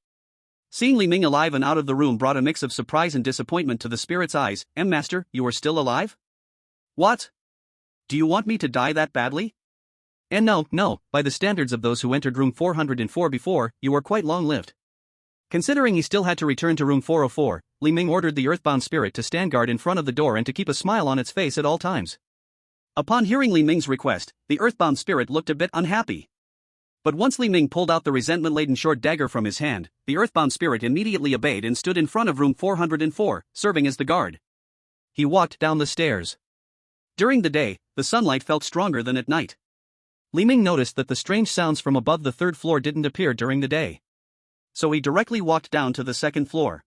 Seeing Li Ming alive and out of the room brought a mix of surprise and disappointment to the spirit's eyes. Master, you are still alive? What? Do you want me to die that badly? And no, by the standards of those who entered room 404 before, you are quite long-lived. Considering he still had to return to room 404, Li Ming ordered the earthbound spirit to stand guard in front of the door and to keep a smile on its face at all times. Upon hearing Li Ming's request, the earthbound spirit looked a bit unhappy. But once Li Ming pulled out the resentment-laden short dagger from his hand, the earthbound spirit immediately obeyed and stood in front of room 404, serving as the guard. He walked down the stairs. During the day, the sunlight felt stronger than at night. Li Ming noticed that the strange sounds from above the third floor didn't appear during the day. So he directly walked down to the second floor.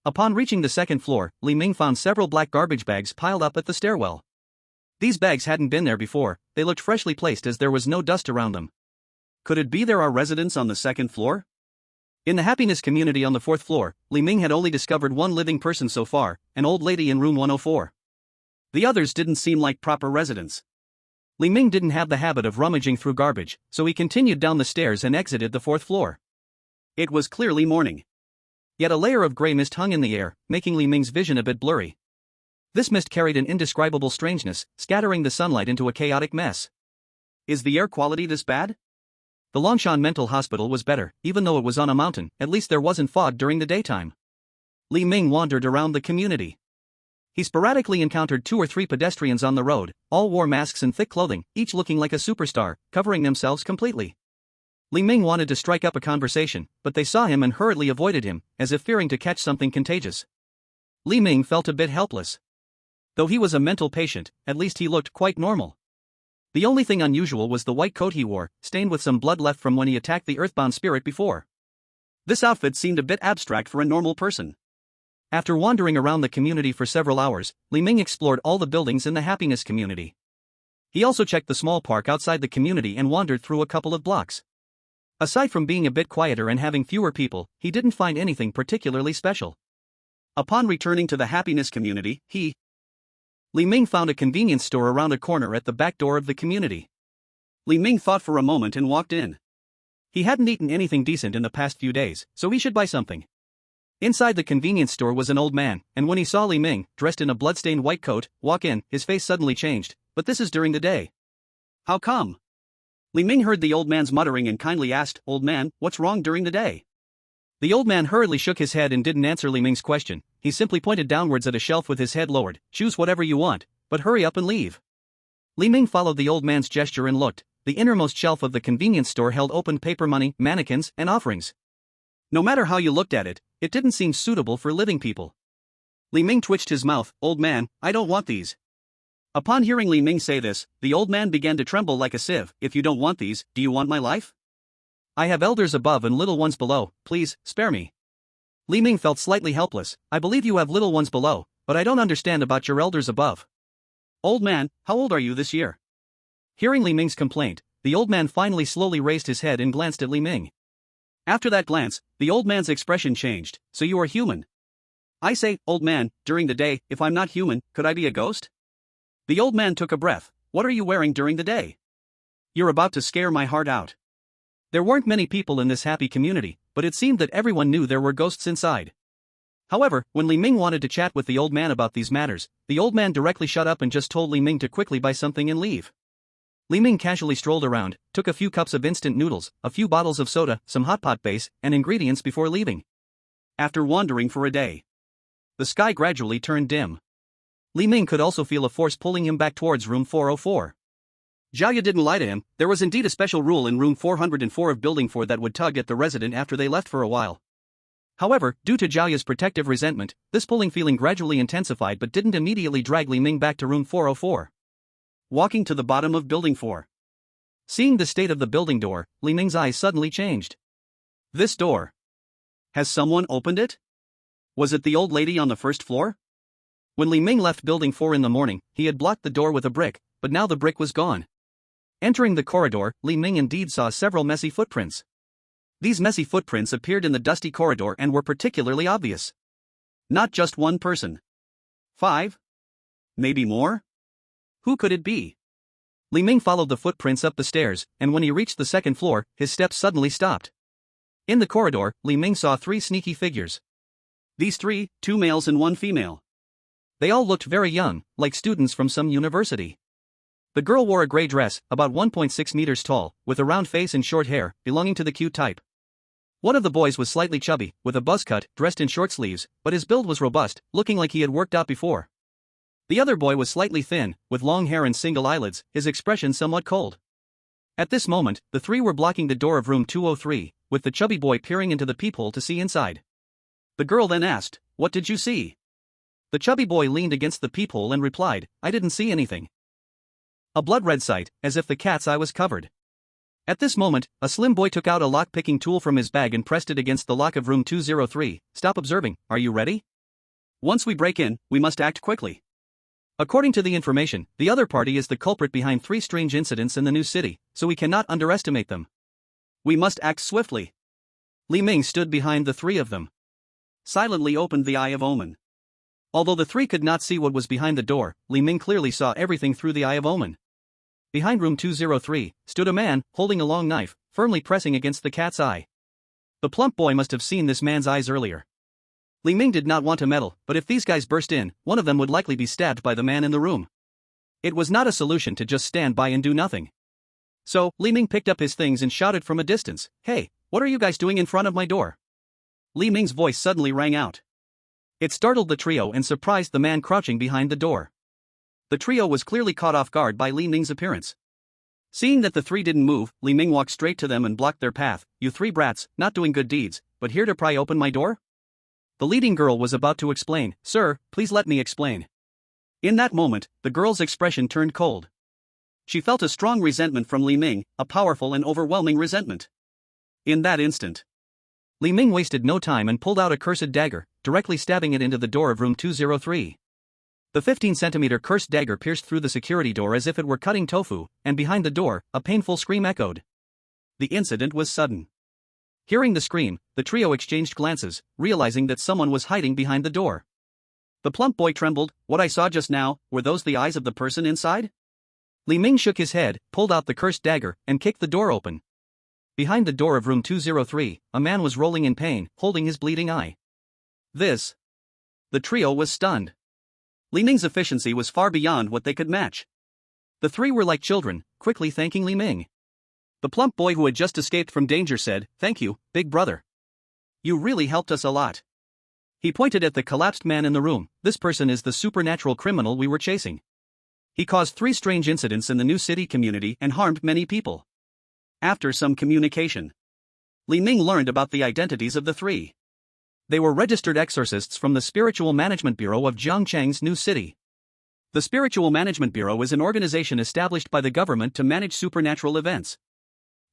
Upon reaching the second floor, Li Ming found several black garbage bags piled up at the stairwell. These bags hadn't been there before, they looked freshly placed as there was no dust around them. Could it be there are residents on the second floor? In the happiness community on the 4th floor, Li Ming had only discovered one living person so far, an old lady in room 104. The others didn't seem like proper residents. Li Ming didn't have the habit of rummaging through garbage, so he continued down the stairs and exited the 4th floor. It was clearly morning. Yet a layer of grey mist hung in the air, making Li Ming's vision a bit blurry. This mist carried an indescribable strangeness, scattering the sunlight into a chaotic mess. Is the air quality this bad? The Longshan Mental Hospital was better, even though it was on a mountain. At least there wasn't fog during the daytime. Li Ming wandered around the community. He sporadically encountered 2 or 3 pedestrians on the road, all wore masks and thick clothing, each looking like a superstar, covering themselves completely. Li Ming wanted to strike up a conversation, but they saw him and hurriedly avoided him, as if fearing to catch something contagious. Li Ming felt a bit helpless. Though he was a mental patient, at least he looked quite normal. The only thing unusual was the white coat he wore, stained with some blood left from when he attacked the earthbound spirit before. This outfit seemed a bit abstract for a normal person. After wandering around the community for several hours, Li Ming explored all the buildings in the happiness community. He also checked the small park outside the community and wandered through a couple of blocks. Aside from being a bit quieter and having fewer people, he didn't find anything particularly special. Upon returning to the happiness community, Li Ming found a convenience store around a corner at the back door of the community. Li Ming thought for a moment and walked in. He hadn't eaten anything decent in the past few days, so he should buy something. Inside the convenience store was an old man, and when he saw Li Ming, dressed in a bloodstained white coat, walk in, his face suddenly changed. But this is during the day. How come? Li Ming heard the old man's muttering and kindly asked, "Old man, what's wrong during the day?" The old man hurriedly shook his head and didn't answer Li Ming's question. He simply pointed downwards at a shelf with his head lowered. "Choose whatever you want, but hurry up and leave." Li Ming followed the old man's gesture and looked. The innermost shelf of the convenience store held open paper money, mannequins, and offerings. No matter how you looked at it, it didn't seem suitable for living people. Li Ming twitched his mouth. "Old man, I don't want these." Upon hearing Li Ming say this, the old man began to tremble like a sieve. "If you don't want these, do you want my life? I have elders above and little ones below, please, spare me." Li Ming felt slightly helpless. "I believe you have little ones below, but I don't understand about your elders above." "Old man, how old are you this year?" Hearing Li Ming's complaint, the old man finally slowly raised his head and glanced at Li Ming. After that glance, the old man's expression changed. "So you are human?" "I say, old man, during the day, if I'm not human, could I be a ghost?" The old man took a breath. "What are you wearing during the day? You're about to scare my heart out." There weren't many people in this happy community, but it seemed that everyone knew there were ghosts inside. However, when Li Ming wanted to chat with the old man about these matters, the old man directly shut up and just told Li Ming to quickly buy something and leave. Li Ming casually strolled around, took a few cups of instant noodles, a few bottles of soda, some hot pot base, and ingredients before leaving. After wandering for a day, the sky gradually turned dim. Li Ming could also feel a force pulling him back towards room 404. Zhao didn't lie to him. There was indeed a special rule in room 404 of Building 4 that would tug at the resident after they left for a while. However, due to Zhao's protective resentment, this pulling feeling gradually intensified but didn't immediately drag Li Ming back to room 404. Walking to the bottom of Building 4. Seeing the state of the building door, Li Ming's eyes suddenly changed. This door. Has someone opened it? Was it the old lady on the first floor? When Li Ming left Building 4 in the morning, he had blocked the door with a brick, but now the brick was gone. Entering the corridor, Li Ming indeed saw several messy footprints. These messy footprints appeared in the dusty corridor and were particularly obvious. Not just one person. 5? Maybe more? Who could it be? Li Ming followed the footprints up the stairs, and when he reached the second floor, his steps suddenly stopped. In the corridor, Li Ming saw 3 sneaky figures. These 3, 2 males and 1 female. They all looked very young, like students from some university. The girl wore a gray dress, about 1.6 meters tall, with a round face and short hair, belonging to the cute type. One of the boys was slightly chubby, with a buzz cut, dressed in short sleeves, but his build was robust, looking like he had worked out before. The other boy was slightly thin, with long hair and single eyelids, his expression somewhat cold. At this moment, the 3 were blocking the door of room 203, with the chubby boy peering into the peephole to see inside. The girl then asked, "What did you see?" The chubby boy leaned against the peephole and replied, "I didn't see anything. A blood-red sight, as if the cat's eye was covered." At this moment, a slim boy took out a lock-picking tool from his bag and pressed it against the lock of room 203. "Stop observing, are you ready? Once we break in, we must act quickly." According to the information, the other party is the culprit behind 3 strange incidents in the new city, so we cannot underestimate them. We must act swiftly. Li Ming stood behind the three of them. Silently opened the Eye of Omen. Although the three could not see what was behind the door, Li Ming clearly saw everything through the Eye of Omen. Behind room 203 stood a man, holding a long knife, firmly pressing against the cat's eye. The plump boy must have seen this man's eyes earlier. Li Ming did not want to meddle, but if these guys burst in, one of them would likely be stabbed by the man in the room. It was not a solution to just stand by and do nothing. So, Li Ming picked up his things and shouted from a distance, "Hey, what are you guys doing in front of my door?" Li Ming's voice suddenly rang out. It startled the trio and surprised the man crouching behind the door. The trio was clearly caught off guard by Li Ming's appearance. Seeing that the three didn't move, Li Ming walked straight to them and blocked their path. "You three brats, not doing good deeds, but here to pry open my door?" The leading girl was about to explain. "Sir, please let me explain." In that moment, the girl's expression turned cold. She felt a strong resentment from Li Ming, a powerful and overwhelming resentment. In that instant, Li Ming wasted no time and pulled out a cursed dagger, directly stabbing it into the door of room 203. The 15-centimeter cursed dagger pierced through the security door as if it were cutting tofu, and behind the door, a painful scream echoed. The incident was sudden. Hearing the scream, the trio exchanged glances, realizing that someone was hiding behind the door. The plump boy trembled. "What I saw just now, were those the eyes of the person inside?" Li Ming shook his head, pulled out the cursed dagger, and kicked the door open. Behind the door of room 203, a man was rolling in pain, holding his bleeding eye. The trio was stunned. Li Ming's efficiency was far beyond what they could match. The three were like children, quickly thanking Li Ming. The plump boy who had just escaped from danger said, "Thank you, big brother. You really helped us a lot." He pointed at the collapsed man in the room. "This person is the supernatural criminal we were chasing. He caused 3 strange incidents in the new city community and harmed many people." After some communication, Li Ming learned about the identities of the three. They were registered exorcists from the Spiritual Management Bureau of Jiangcheng's new city. The Spiritual Management Bureau is an organization established by the government to manage supernatural events.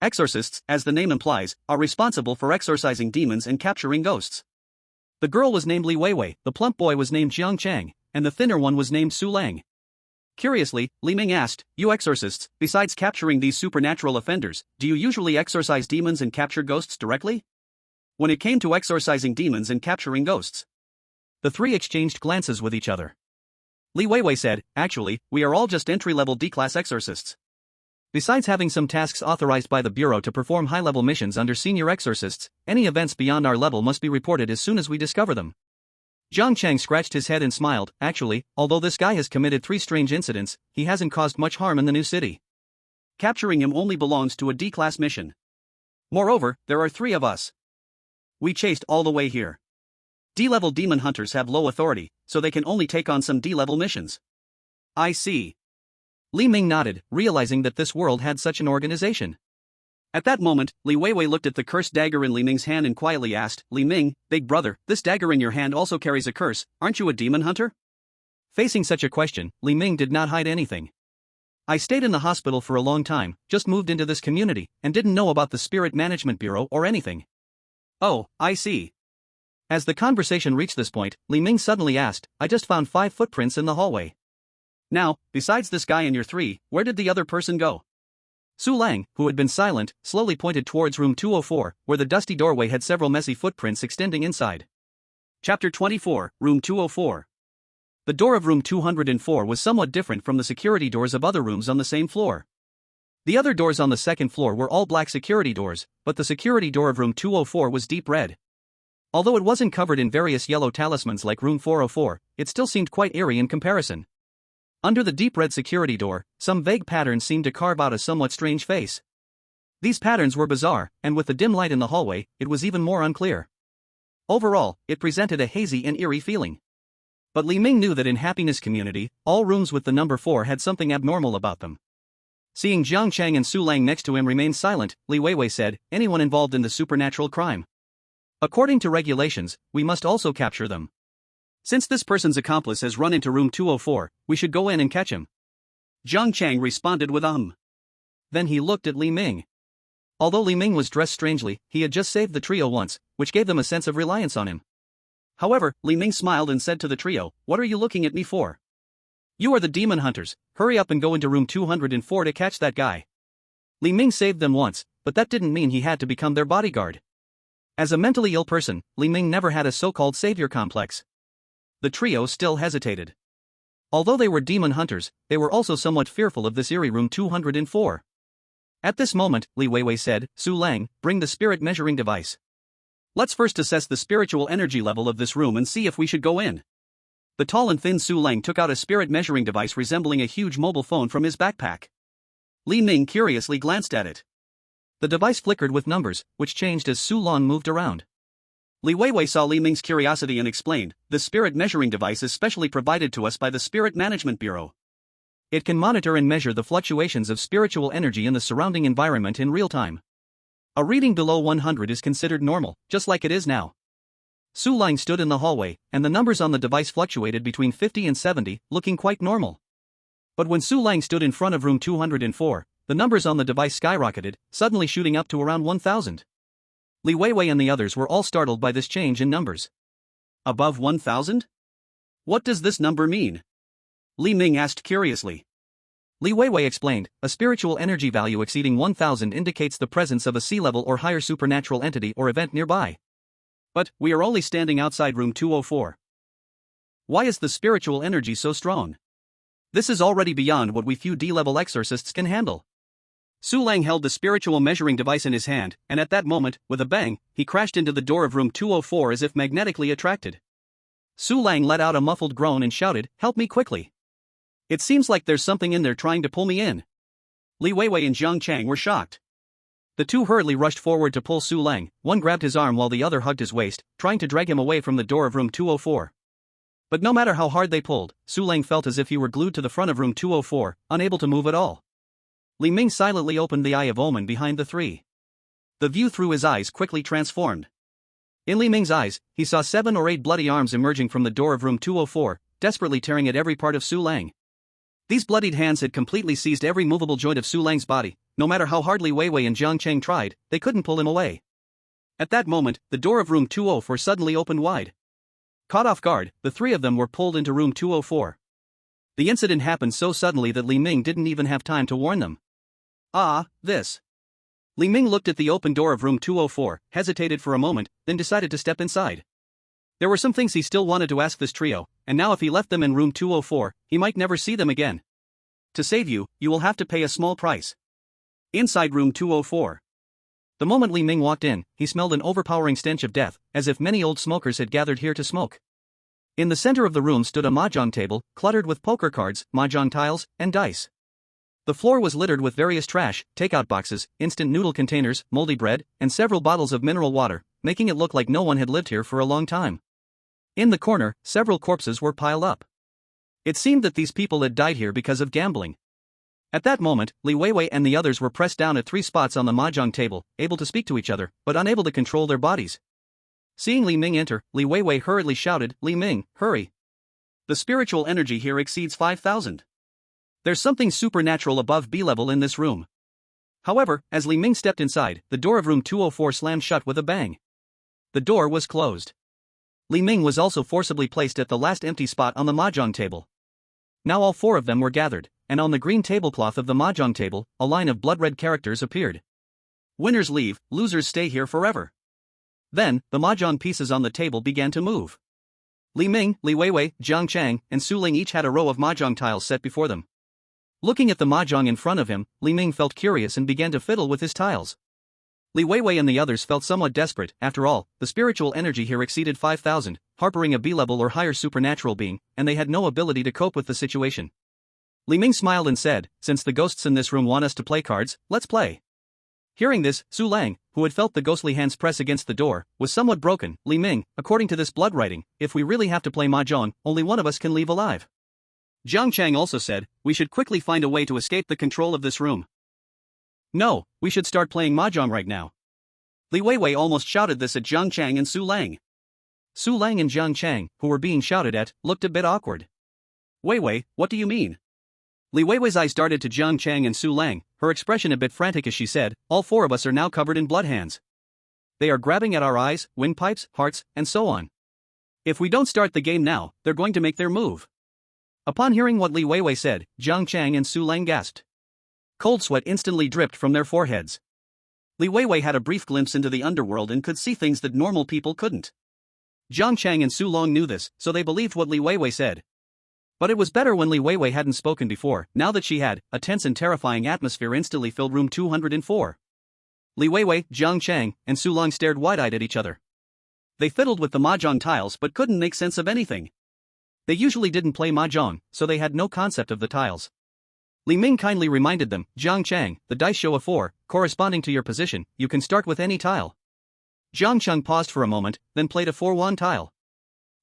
Exorcists, as the name implies, are responsible for exorcising demons and capturing ghosts. The girl was named Li Weiwei, the plump boy was named Jiang Chang, and the thinner one was named Su Lang. Curiously, Li Ming asked, "You exorcists, besides capturing these supernatural offenders, do you usually exorcise demons and capture ghosts directly?" When it came to exorcising demons and capturing ghosts, the three exchanged glances with each other. Li Weiwei said, "Actually, we are all just entry-level D-class exorcists. Besides having some tasks authorized by the Bureau to perform high-level missions under senior exorcists, any events beyond our level must be reported as soon as we discover them." Jiang Chang scratched his head and smiled. "Actually, although this guy has committed 3 strange incidents, he hasn't caused much harm in the new city. Capturing him only belongs to a D-class mission. Moreover, there are 3 of us. We chased all the way here. D-level demon hunters have low authority, so they can only take on some D-level missions." "I see." Li Ming nodded, realizing that this world had such an organization. At that moment, Li Weiwei looked at the cursed dagger in Li Ming's hand and quietly asked, "Li Ming, big brother, this dagger in your hand also carries a curse, aren't you a demon hunter?" Facing such a question, Li Ming did not hide anything. "I stayed in the hospital for a long time, just moved into this community, and didn't know about the Spirit Management Bureau or anything." "Oh, I see." As the conversation reached this point, Li Ming suddenly asked, "I just found 5 footprints in the hallway. Now, besides this guy and your 3, where did the other person go?" Su Lang, who had been silent, slowly pointed towards room 204, where the dusty doorway had several messy footprints extending inside. Chapter 24, Room 204. The door of room 204 was somewhat different from the security doors of other rooms on the same floor. The other doors on the second floor were all black security doors, but the security door of room 204 was deep red. Although it wasn't covered in various yellow talismans like room 404, it still seemed quite eerie in comparison. Under the deep red security door, some vague patterns seemed to carve out a somewhat strange face. These patterns were bizarre, and with the dim light in the hallway, it was even more unclear. Overall, it presented a hazy and eerie feeling. But Li Ming knew that in Happiness Community, all rooms with the number 4 had something abnormal about them. Seeing Jiang Chang and Su Lang next to him remain silent, Li Weiwei said, "Anyone involved in the supernatural crime. According to regulations, we must also capture them. Since this person's accomplice has run into room 204, we should go in and catch him." Jiang Chang responded with Then he looked at Li Ming. Although Li Ming was dressed strangely, he had just saved the trio once, which gave them a sense of reliance on him. However, Li Ming smiled and said to the trio, "What are you looking at me for? You are the demon hunters, hurry up and go into room 204 to catch that guy." Li Ming saved them once, but that didn't mean he had to become their bodyguard. As a mentally ill person, Li Ming never had a so-called savior complex. The trio still hesitated. Although they were demon hunters, they were also somewhat fearful of this eerie room 204. At this moment, Li Weiwei said, "Su Lang, bring the spirit measuring device. Let's first assess the spiritual energy level of this room and see if we should go in." The tall and thin Su Lang took out a spirit measuring device resembling a huge mobile phone from his backpack. Li Ming curiously glanced at it. The device flickered with numbers, which changed as Su Lan moved around. Li Weiwei saw Li Ming's curiosity and explained, "The spirit measuring device is specially provided to us by the Spirit Management Bureau. It can monitor and measure the fluctuations of spiritual energy in the surrounding environment in real time. A reading below 100 is considered normal, just like it is now." Su Lang stood in the hallway, and the numbers on the device fluctuated between 50 and 70, looking quite normal. But when Su Lang stood in front of room 204, the numbers on the device skyrocketed, suddenly shooting up to around 1,000. Li Weiwei and the others were all startled by this change in numbers. Above 1,000? What does this number mean? Li Ming asked curiously. Li Weiwei explained, "A spiritual energy value exceeding 1,000 indicates the presence of a sea-level or higher supernatural entity or event nearby. But, we are only standing outside room 204. Why is the spiritual energy so strong? This is already beyond what we few D-level exorcists can handle." Su Lang held the spiritual measuring device in his hand, and at that moment, with a bang, he crashed into the door of room 204 as if magnetically attracted. Su Lang let out a muffled groan and shouted, "Help me quickly. It seems like there's something in there trying to pull me in." Li Weiwei and Jiang Chang were shocked. The two hurriedly rushed forward to pull Su Lang, one grabbed his arm while the other hugged his waist, trying to drag him away from the door of room 204. But no matter how hard they pulled, Su Lang felt as if he were glued to the front of room 204, unable to move at all. Li Ming silently opened the Eye of Omen behind the three. The view through his eyes quickly transformed. In Li Ming's eyes, he saw 7 or 8 bloody arms emerging from the door of room 204, desperately tearing at every part of Su Lang. These bloodied hands had completely seized every movable joint of Su Lang's body. No matter how hard Li Weiwei and Jiang Cheng tried, they couldn't pull him away. At that moment, the door of room 204 suddenly opened wide. Caught off guard, the three of them were pulled into room 204. The incident happened so suddenly that Li Ming didn't even have time to warn them. This. Li Ming looked at the open door of room 204, hesitated for a moment, then decided to step inside. There were some things he still wanted to ask this trio, and now if he left them in room 204, he might never see them again. To save you, you will have to pay a small price. Inside room 204. The moment Li Ming walked in, he smelled an overpowering stench of death, as if many old smokers had gathered here to smoke. In the center of the room stood a mahjong table, cluttered with poker cards, mahjong tiles, and dice. The floor was littered with various trash, takeout boxes, instant noodle containers, moldy bread, and several bottles of mineral water, making it look like no one had lived here for a long time. In the corner, several corpses were piled up. It seemed that these people had died here because of gambling. At that moment, Li Weiwei and the others were pressed down at 3 spots on the mahjong table, able to speak to each other, but unable to control their bodies. Seeing Li Ming enter, Li Weiwei hurriedly shouted, "Li Ming, hurry. The spiritual energy here exceeds 5,000. There's something supernatural above B-level in this room." However, as Li Ming stepped inside, the door of room 204 slammed shut with a bang. The door was closed. Li Ming was also forcibly placed at the last empty spot on the mahjong table. Now all 4 of them were gathered, and on the green tablecloth of the mahjong table, a line of blood-red characters appeared. "Winners leave, losers stay here forever." Then, the mahjong pieces on the table began to move. Li Ming, Li Weiwei, Jiang Chang, and Su Ling each had a row of mahjong tiles set before them. Looking at the mahjong in front of him, Li Ming felt curious and began to fiddle with his tiles. Li Weiwei and the others felt somewhat desperate. After all, the spiritual energy here exceeded 5,000, harboring a B-level or higher supernatural being, and they had no ability to cope with the situation. Li Ming smiled and said, "Since the ghosts in this room want us to play cards, let's play." Hearing this, Su Lang, who had felt the ghostly hands press against the door, was somewhat broken. "Li Ming, according to this blood writing, if we really have to play mahjong, only one of us can leave alive." Jiang Chang also said, "We should quickly find a way to escape the control of this room." "No, we should start playing mahjong right now." Li Weiwei almost shouted this at Jiang Chang and Su Lang. Su Lang and Jiang Chang, who were being shouted at, looked a bit awkward. "Weiwei, what do you mean?" Li Weiwei's eyes darted to Jiang Chang and Su Lang, her expression a bit frantic as she said, "All 4 of us are now covered in blood hands. They are grabbing at our eyes, windpipes, hearts, and so on. If we don't start the game now, they're going to make their move." Upon hearing what Li Weiwei said, Jiang Chang and Su Lang gasped. Cold sweat instantly dripped from their foreheads. Li Weiwei had a brief glimpse into the underworld and could see things that normal people couldn't. Jiang Chang and Su Long knew this, so they believed what Li Weiwei said. But it was better when Li Weiwei hadn't spoken before. Now that she had, a tense and terrifying atmosphere instantly filled room 204. Li Weiwei, Jiang Chang, and Su Long stared wide-eyed at each other. They fiddled with the mahjong tiles but couldn't make sense of anything. They usually didn't play mahjong, so they had no concept of the tiles. Li Ming kindly reminded them, Jiang Chang, the dice show a 4, corresponding to your position, you can start with any tile. Jiang Chang paused for a moment, then played a 4-1 tile.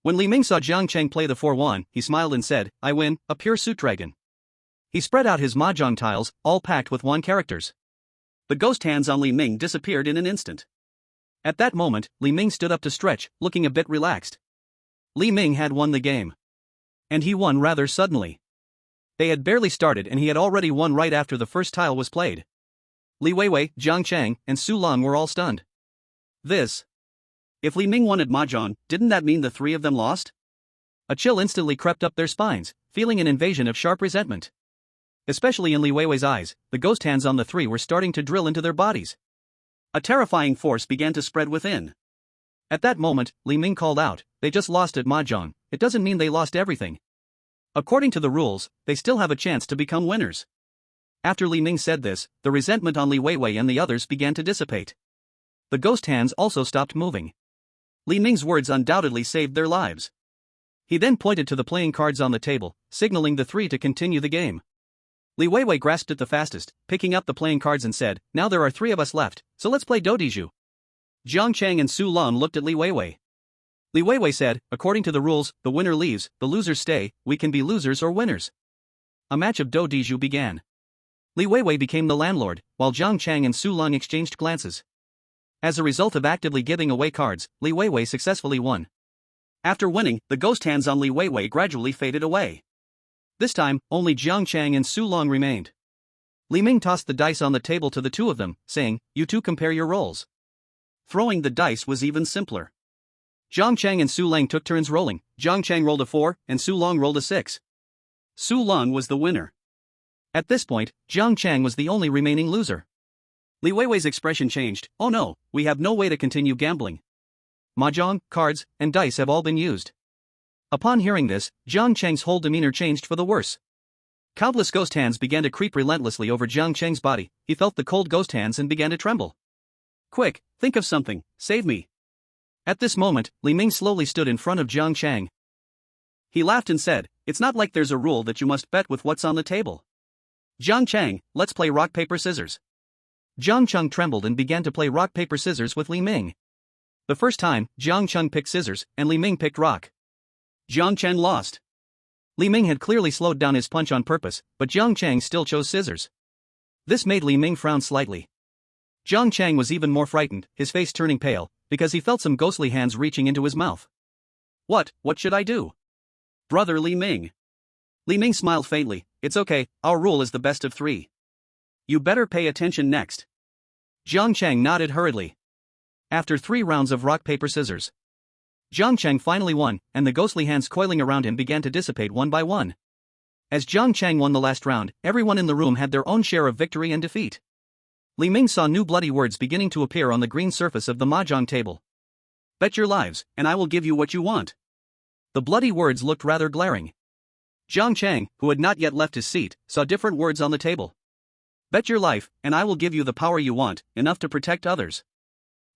When Li Ming saw Jiang Chang play the 4-1, he smiled and said, I win, a pure suit dragon. He spread out his mahjong tiles, all packed with 1 characters. The ghost hands on Li Ming disappeared in an instant. At that moment, Li Ming stood up to stretch, looking a bit relaxed. Li Ming had won the game. And he won rather suddenly. They had barely started and he had already won right after the first tile was played. Li Weiwei, Jiang Chang, and Su Long were all stunned. If Li Ming won at mahjong, didn't that mean the 3 of them lost? A chill instantly crept up their spines, feeling an invasion of sharp resentment. Especially in Li Weiwei's eyes, the ghost hands on the 3 were starting to drill into their bodies. A terrifying force began to spread within. At that moment, Li Ming called out, they just lost at mahjong, it doesn't mean they lost everything. According to the rules, they still have a chance to become winners. After Li Ming said this, the resentment on Li Weiwei and the others began to dissipate. The ghost hands also stopped moving. Li Ming's words undoubtedly saved their lives. He then pointed to the playing cards on the table, signaling the 3 to continue the game. Li Weiwei grasped it the fastest, picking up the playing cards and said, now there are 3 of us left, so let's play Dodiju. Jiang Chang and Su Long looked at Li Weiwei. Li Weiwei said, according to the rules, the winner leaves, the losers stay, we can be losers or winners. A match of Dodiju began. Li Weiwei became the landlord, while Jiang Chang and Su Long exchanged glances. As a result of actively giving away cards, Li Weiwei successfully won. After winning, the ghost hands on Li Weiwei gradually faded away. This time, only Jiang Chang and Su Long remained. Li Ming tossed the dice on the table to the 2 of them, saying, you 2 compare your rolls. Throwing the dice was even simpler. Jiang Chang and Su Long took turns rolling. Jiang Chang rolled a 4, and Su Long rolled a 6. Su Long was the winner. At this point, Jiang Chang was the only remaining loser. Li Weiwei's expression changed, oh no, we have no way to continue gambling. Mahjong, cards, and dice have all been used. Upon hearing this, Jiang Chang's whole demeanor changed for the worse. Countless ghost hands began to creep relentlessly over Jiang Chang's body, he felt the cold ghost hands and began to tremble. Quick, think of something, save me. At this moment, Li Ming slowly stood in front of Jiang Chang. He laughed and said, it's not like there's a rule that you must bet with what's on the table. Jiang Chang, let's play rock paper scissors. Jiang Chang trembled and began to play rock paper scissors with Li Ming. The first time, Jiang Chang picked scissors, and Li Ming picked rock. Jiang Chang lost. Li Ming had clearly slowed down his punch on purpose, but Jiang Chang still chose scissors. This made Li Ming frown slightly. Jiang Chang was even more frightened, his face turning pale, because he felt some ghostly hands reaching into his mouth. What should I do? Brother Li Ming. Li Ming smiled faintly, it's okay, our rule is the best of 3. You better pay attention next. Jiang Chang nodded hurriedly. After 3 rounds of rock paper scissors, Jiang Chang finally won, and the ghostly hands coiling around him began to dissipate one by one. As Jiang Chang won the last round, everyone in the room had their own share of victory and defeat. Li Ming saw new bloody words beginning to appear on the green surface of the mahjong table. Bet your lives, and I will give you what you want. The bloody words looked rather glaring. Jiang Chang, who had not yet left his seat, saw different words on the table. Bet your life, and I will give you the power you want, enough to protect others.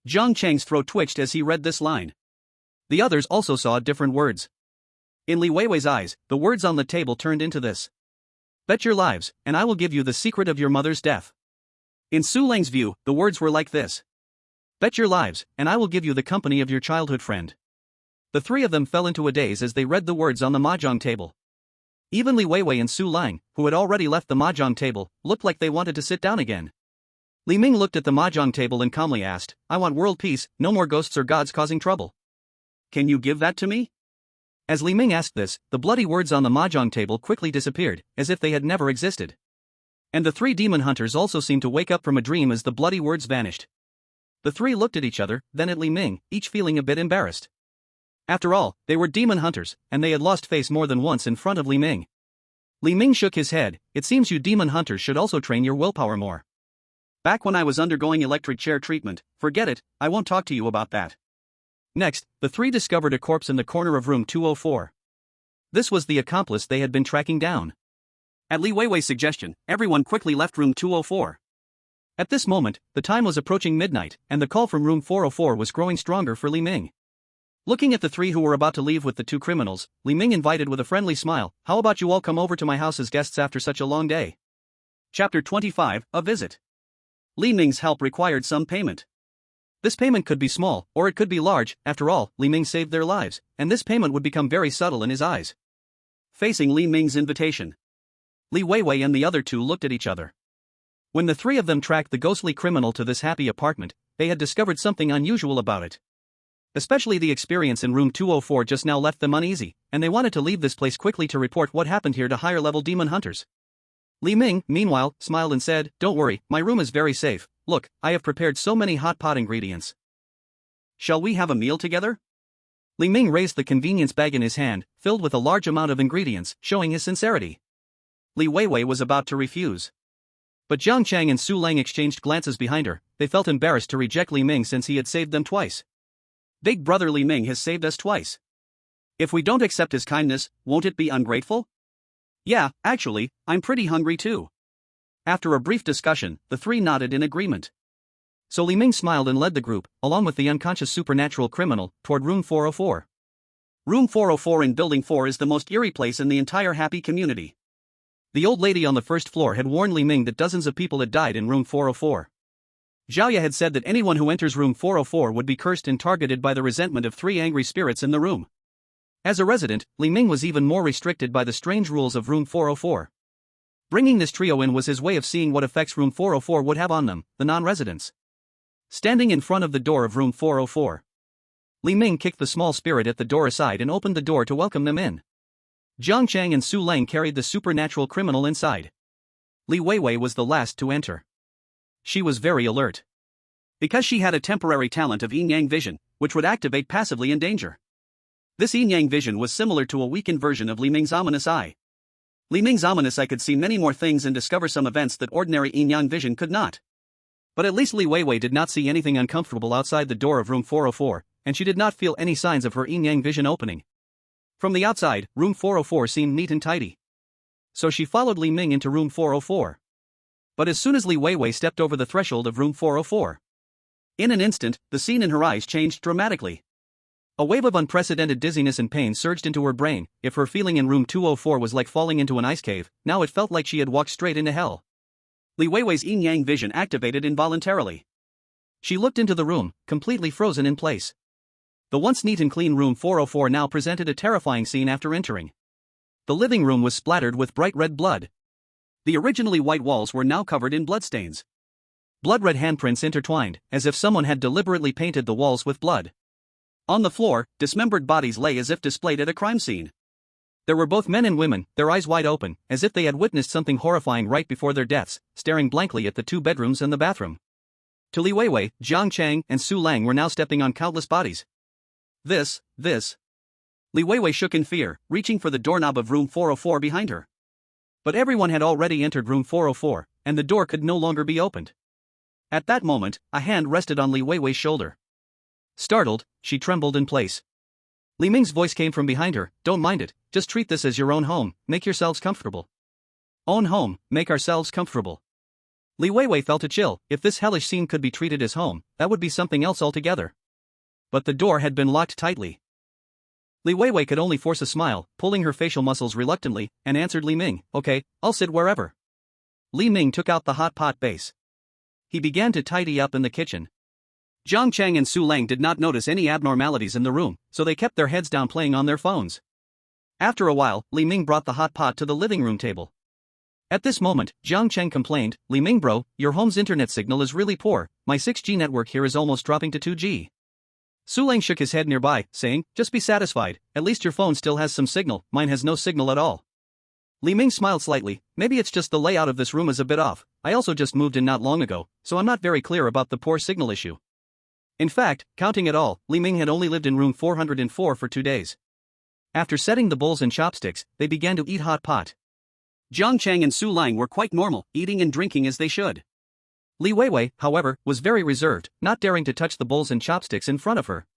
Jiang Chang's throat twitched as he read this line. The others also saw different words. In Li Weiwei's eyes, the words on the table turned into this. Bet your lives, and I will give you the secret of your mother's death. In Su Lang's view, the words were like this. Bet your lives, and I will give you the company of your childhood friend. The 3 of them fell into a daze as they read the words on the mahjong table. Even Li Weiwei and Su Lang, who had already left the mahjong table, looked like they wanted to sit down again. Li Ming looked at the mahjong table and calmly asked, I want world peace, no more ghosts or gods causing trouble. Can you give that to me? As Li Ming asked this, the bloody words on the mahjong table quickly disappeared, as if they had never existed. And the 3 demon hunters also seemed to wake up from a dream as the bloody words vanished. The 3 looked at each other, then at Li Ming, each feeling a bit embarrassed. After all, they were demon hunters, and they had lost face more than once in front of Li Ming. Li Ming shook his head, it seems you demon hunters should also train your willpower more. Back when I was undergoing electric chair treatment, forget it, I won't talk to you about that. Next, the three discovered a corpse in the corner of room 204. This was the accomplice they had been tracking down. At Li Weiwei's suggestion, everyone quickly left room 204. At this moment, the time was approaching midnight, and the call from room 404 was growing stronger for Li Ming. Looking at the three who were about to leave with the two criminals, Li Ming invited with a friendly smile, "How about you all come over to my house as guests after such a long day?" Chapter 25, A Visit. Li Ming's help required some payment. This payment could be small, or it could be large. After all, Li Ming saved their lives, and this payment would become very subtle in his eyes. Facing Li Ming's invitation, Li Weiwei and the other two looked at each other. When the three of them tracked the ghostly criminal to this happy apartment, they had discovered something unusual about it. Especially the experience in room 204 just now left them uneasy, and they wanted to leave this place quickly to report what happened here to higher-level demon hunters. Li Ming, meanwhile, smiled and said, "Don't worry, my room is very safe. Look, I have prepared so many hot pot ingredients. Shall we have a meal together?" Li Ming raised the convenience bag in his hand, filled with a large amount of ingredients, showing his sincerity. Li Weiwei was about to refuse. But Jiang Chang and Su Lang exchanged glances behind her. They felt embarrassed to reject Li Ming since he had saved them twice. "Big brother Li Ming has saved us twice. If we don't accept his kindness, won't it be ungrateful?" "Yeah, actually, I'm pretty hungry too." After a brief discussion, the three nodded in agreement. So Li Ming smiled and led the group, along with the unconscious supernatural criminal, toward room 404. Room 404 in Building 4 is the most eerie place in the entire happy community. The old lady on the first floor had warned Li Ming that dozens of people had died in room 404. Zhaoya had said that anyone who enters room 404 would be cursed and targeted by the resentment of three angry spirits in the room. As a resident, Li Ming was even more restricted by the strange rules of room 404. Bringing this trio in was his way of seeing what effects room 404 would have on them, the non-residents. Standing in front of the door of room 404, Li Ming kicked the small spirit at the door aside and opened the door to welcome them in. Jiang Chang and Su Lang carried the supernatural criminal inside. Li Weiwei was the last to enter. She was very alert. Because she had a temporary talent of yin-yang vision, which would activate passively in danger. This yin-yang vision was similar to a weakened version of Li Ming's ominous eye. Li Ming's ominous eye could see many more things and discover some events that ordinary yin-yang vision could not. But at least Li Weiwei did not see anything uncomfortable outside the door of room 404, and she did not feel any signs of her yin-yang vision opening. From the outside, room 404 seemed neat and tidy. So she followed Li Ming into room 404. But as soon as Li Weiwei stepped over the threshold of room 404, in an instant, the scene in her eyes changed dramatically. A wave of unprecedented dizziness and pain surged into her brain. If her feeling in room 204 was like falling into an ice cave, now it felt like she had walked straight into hell. Li Weiwei's yin-yang vision activated involuntarily. She looked into the room, completely frozen in place. The once neat and clean room 404 now presented a terrifying scene after entering. The living room was splattered with bright red blood. The originally white walls were now covered in bloodstains. Blood-red handprints intertwined, as if someone had deliberately painted the walls with blood. On the floor, dismembered bodies lay as if displayed at a crime scene. There were both men and women, their eyes wide open, as if they had witnessed something horrifying right before their deaths, staring blankly at the two bedrooms and the bathroom. To Li Weiwei, Jiang Chang, and Su Lang were now stepping on countless bodies. This. Li Weiwei shook in fear, reaching for the doorknob of room 404 behind her. But everyone had already entered room 404, and the door could no longer be opened. At that moment, a hand rested on Li Weiwei's shoulder. Startled, she trembled in place. Li Ming's voice came from behind her, "Don't mind it, just treat this as your own home, make yourselves comfortable." Own home, make ourselves comfortable. Li Weiwei felt a chill. If this hellish scene could be treated as home, that would be something else altogether. But the door had been locked tightly. Li Weiwei could only force a smile, pulling her facial muscles reluctantly, and answered Li Ming, "Okay, I'll sit wherever." Li Ming took out the hot pot base. He began to tidy up in the kitchen. Jiang Chang and Su Lang did not notice any abnormalities in the room, so they kept their heads down playing on their phones. After a while, Li Ming brought the hot pot to the living room table. At this moment, Jiang Chang complained, "Li Ming bro, your home's internet signal is really poor, my 6G network here is almost dropping to 2G. Su Lang shook his head nearby, saying, "Just be satisfied, at least your phone still has some signal, mine has no signal at all." Li Ming smiled slightly, "Maybe it's just the layout of this room is a bit off, I also just moved in not long ago, so I'm not very clear about the poor signal issue." In fact, counting it all, Li Ming had only lived in room 404 for 2 days. After setting the bowls and chopsticks, they began to eat hot pot. Jiang Chang and Su Lang were quite normal, eating and drinking as they should. Li Weiwei, however, was very reserved, not daring to touch the bowls and chopsticks in front of her.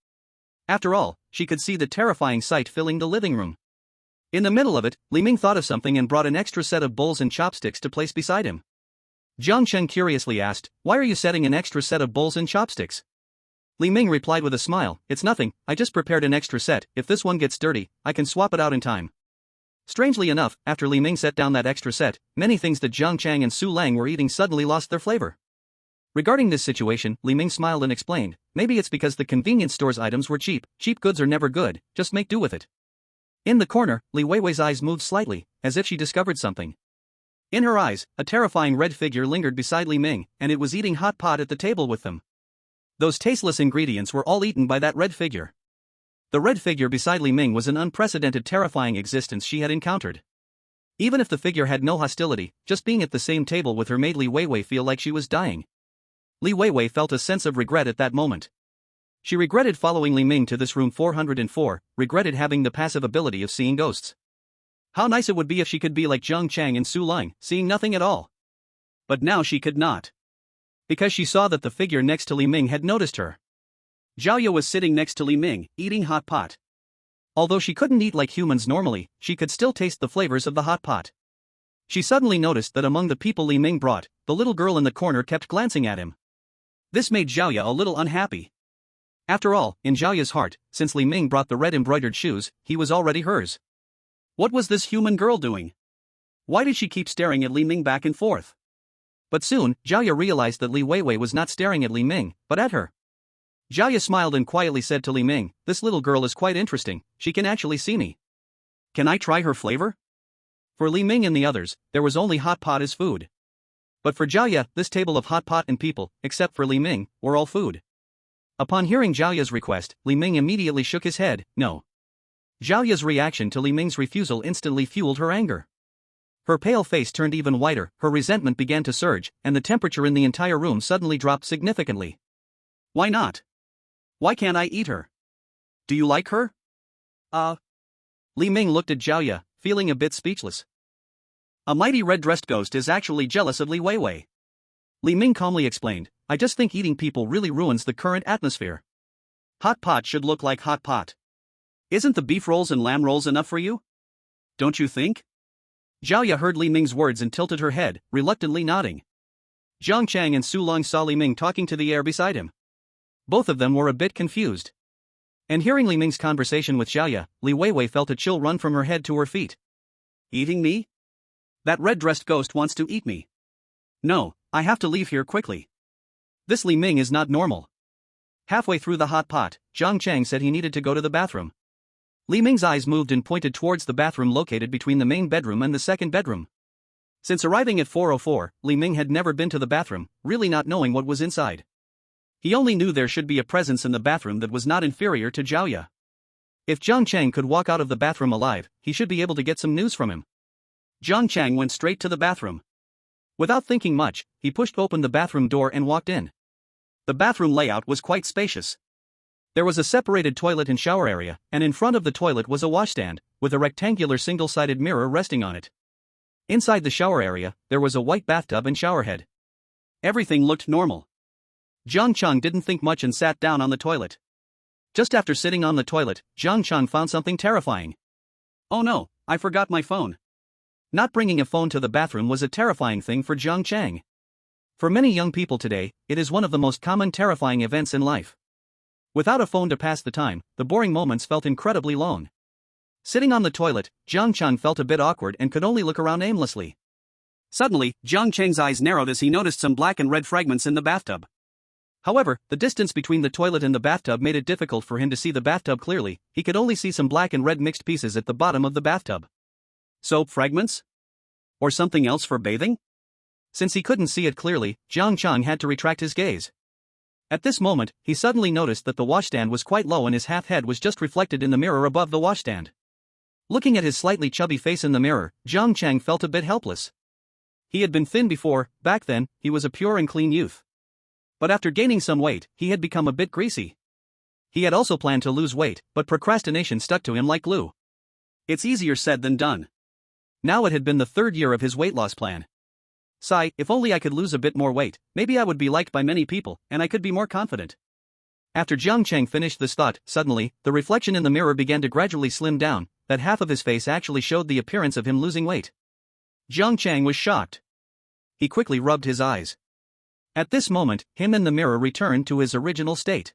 After all, she could see the terrifying sight filling the living room. In the middle of it, Li Ming thought of something and brought an extra set of bowls and chopsticks to place beside him. Jiang Chen curiously asked, "Why are you setting an extra set of bowls and chopsticks?" Li Ming replied with a smile, "It's nothing, I just prepared an extra set. If this one gets dirty, I can swap it out in time." Strangely enough, after Li Ming set down that extra set, many things that Jiang Chang and Su Lang were eating suddenly lost their flavor. Regarding this situation, Li Ming smiled and explained, "Maybe it's because the convenience store's items were cheap. Cheap goods are never good, just make do with it." In the corner, Li Weiwei's eyes moved slightly, as if she discovered something. In her eyes, a terrifying red figure lingered beside Li Ming, and it was eating hot pot at the table with them. Those tasteless ingredients were all eaten by that red figure. The red figure beside Li Ming was an unprecedented terrifying existence she had encountered. Even if the figure had no hostility, just being at the same table with her made Li Weiwei feel like she was dying. Li Weiwei felt a sense of regret at that moment. She regretted following Li Ming to this room 404, regretted having the passive ability of seeing ghosts. How nice it would be if she could be like Jiang Chang and Su Lang, seeing nothing at all. But now she could not. Because she saw that the figure next to Li Ming had noticed her. Zhao Ye was sitting next to Li Ming, eating hot pot. Although she couldn't eat like humans normally, she could still taste the flavors of the hot pot. She suddenly noticed that among the people Li Ming brought, the little girl in the corner kept glancing at him. This made Zhao Ye a little unhappy. After all, in Zhao Ye's heart, since Li Ming brought the red embroidered shoes, he was already hers. What was this human girl doing? Why did she keep staring at Li Ming back and forth? But soon, Zhao Ye realized that Li Weiwei was not staring at Li Ming, but at her. Zhao Ye smiled and quietly said to Li Ming, "This little girl is quite interesting, she can actually see me. Can I try her flavor?" For Li Ming and the others, there was only hot pot as food. But for Zhao Ye, this table of hot pot and people, except for Li Ming, were all food. Upon hearing Zhao Ye's request, Li Ming immediately shook his head, no. Zhao Ye's reaction to Li Ming's refusal instantly fueled her anger. Her pale face turned even whiter, her resentment began to surge, and the temperature in the entire room suddenly dropped significantly. Why not? Why can't I eat her? Do you like her? Li Ming looked at Zhao Ye, feeling a bit speechless. A mighty red-dressed ghost is actually jealous of Li Weiwei. Li Ming calmly explained, "I just think eating people really ruins the current atmosphere. Hot pot should look like hot pot. Isn't the beef rolls and lamb rolls enough for you? Don't you think?" Zhao Ye heard Li Ming's words and tilted her head, reluctantly nodding. Jiang Chang and Su Lang saw Li Ming talking to the air beside him. Both of them were a bit confused. And hearing Li Ming's conversation with Zhao Ye, Li Weiwei felt a chill run from her head to her feet. Eating me? That red-dressed ghost wants to eat me. No, I have to leave here quickly. This Li Ming is not normal. Halfway through the hot pot, Jiang Chang said he needed to go to the bathroom. Li Ming's eyes moved and pointed towards the bathroom located between the main bedroom and the second bedroom. Since arriving at 404, Li Ming had never been to the bathroom, really not knowing what was inside. He only knew there should be a presence in the bathroom that was not inferior to Zhao Ye. If Jiang Chang could walk out of the bathroom alive, he should be able to get some news from him. Jiang Chang went straight to the bathroom. Without thinking much, he pushed open the bathroom door and walked in. The bathroom layout was quite spacious. There was a separated toilet and shower area, and in front of the toilet was a washstand, with a rectangular single-sided mirror resting on it. Inside the shower area, there was a white bathtub and showerhead. Everything looked normal. Jiang Chang didn't think much and sat down on the toilet. Just after sitting on the toilet, Jiang Chang found something terrifying. Oh no, I forgot my phone. Not bringing a phone to the bathroom was a terrifying thing for Jiang Chang. For many young people today, it is one of the most common terrifying events in life. Without a phone to pass the time, the boring moments felt incredibly long. Sitting on the toilet, Jiang Chang felt a bit awkward and could only look around aimlessly. Suddenly, Jiang Chang's eyes narrowed as he noticed some black and red fragments in the bathtub. However, the distance between the toilet and the bathtub made it difficult for him to see the bathtub clearly. He could only see some black and red mixed pieces at the bottom of the bathtub. Soap fragments? Or something else for bathing? Since he couldn't see it clearly, Jiang Chang had to retract his gaze. At this moment, he suddenly noticed that the washstand was quite low and his half head was just reflected in the mirror above the washstand. Looking at his slightly chubby face in the mirror, Jiang Chang felt a bit helpless. He had been thin before, back then, he was a pure and clean youth. But after gaining some weight, he had become a bit greasy. He had also planned to lose weight, but procrastination stuck to him like glue. It's easier said than done. Now it had been the third year of his weight loss plan. Sigh, if only I could lose a bit more weight, maybe I would be liked by many people, and I could be more confident. After Jiang Chang finished this thought, suddenly, the reflection in the mirror began to gradually slim down, that half of his face actually showed the appearance of him losing weight. Jiang Chang was shocked. He quickly rubbed his eyes. At this moment, him in the mirror returned to his original state.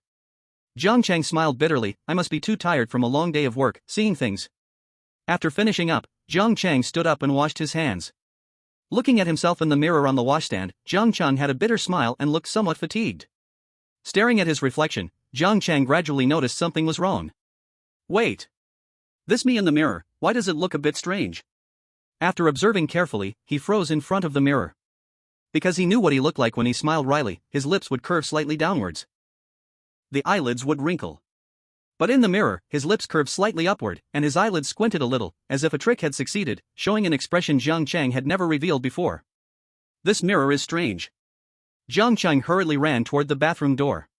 Jiang Chang smiled bitterly, I must be too tired from a long day of work, seeing things. After finishing up, Jiang Chang stood up and washed his hands. Looking at himself in the mirror on the washstand, Jiang Chang had a bitter smile and looked somewhat fatigued. Staring at his reflection, Jiang Chang gradually noticed something was wrong. Wait. This me in the mirror, why does it look a bit strange? After observing carefully, he froze in front of the mirror. Because he knew what he looked like when he smiled wryly, his lips would curve slightly downwards. The eyelids would wrinkle. But in the mirror, his lips curved slightly upward, and his eyelids squinted a little, as if a trick had succeeded, showing an expression Jiang Chang had never revealed before. This mirror is strange. Jiang Chang hurriedly ran toward the bathroom door.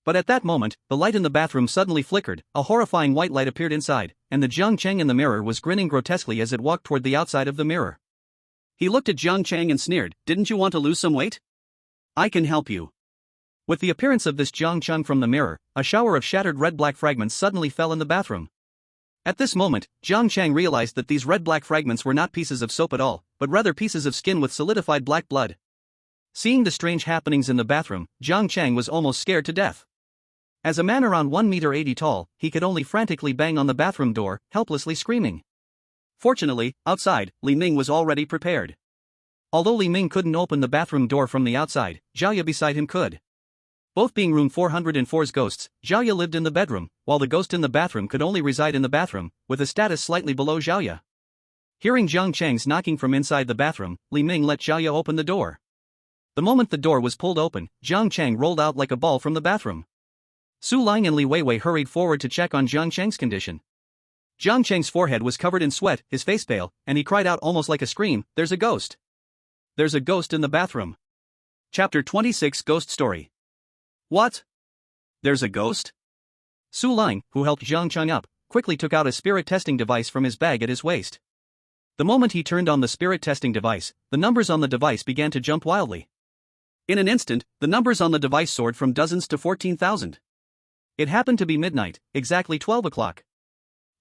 But at that moment, the light in the bathroom suddenly flickered, a horrifying white light appeared inside, and the Jiang Chang in the mirror was grinning grotesquely as it walked toward the outside of the mirror. He looked at Jiang Chang and sneered, didn't you want to lose some weight? I can help you. With the appearance of this Jiang Chang from the mirror, a shower of shattered red-black fragments suddenly fell in the bathroom. At this moment, Jiang Chang realized that these red-black fragments were not pieces of soap at all, but rather pieces of skin with solidified black blood. Seeing the strange happenings in the bathroom, Jiang Chang was almost scared to death. As a man around 1.80 m tall, he could only frantically bang on the bathroom door, helplessly screaming. Fortunately, outside, Li Ming was already prepared. Although Li Ming couldn't open the bathroom door from the outside, Zhaoya beside him could. Both being room 404's ghosts, Zhaoya lived in the bedroom, while the ghost in the bathroom could only reside in the bathroom, with a status slightly below Zhaoya. Hearing Jiang Chang's knocking from inside the bathroom, Li Ming let Zhaoya open the door. The moment the door was pulled open, Jiang Chang rolled out like a ball from the bathroom. Su Lang and Li Weiwei hurried forward to check on Jiang Chang's condition. Jiang Chang's forehead was covered in sweat, his face pale, and he cried out almost like a scream, there's a ghost. There's a ghost in the bathroom. Chapter 26 Ghost Story. What? There's a ghost? Su Lang, who helped Jiang Chang up, quickly took out a spirit testing device from his bag at his waist. The moment he turned on the spirit testing device, the numbers on the device began to jump wildly. In an instant, the numbers on the device soared from dozens to 14,000. It happened to be midnight, exactly 12 o'clock.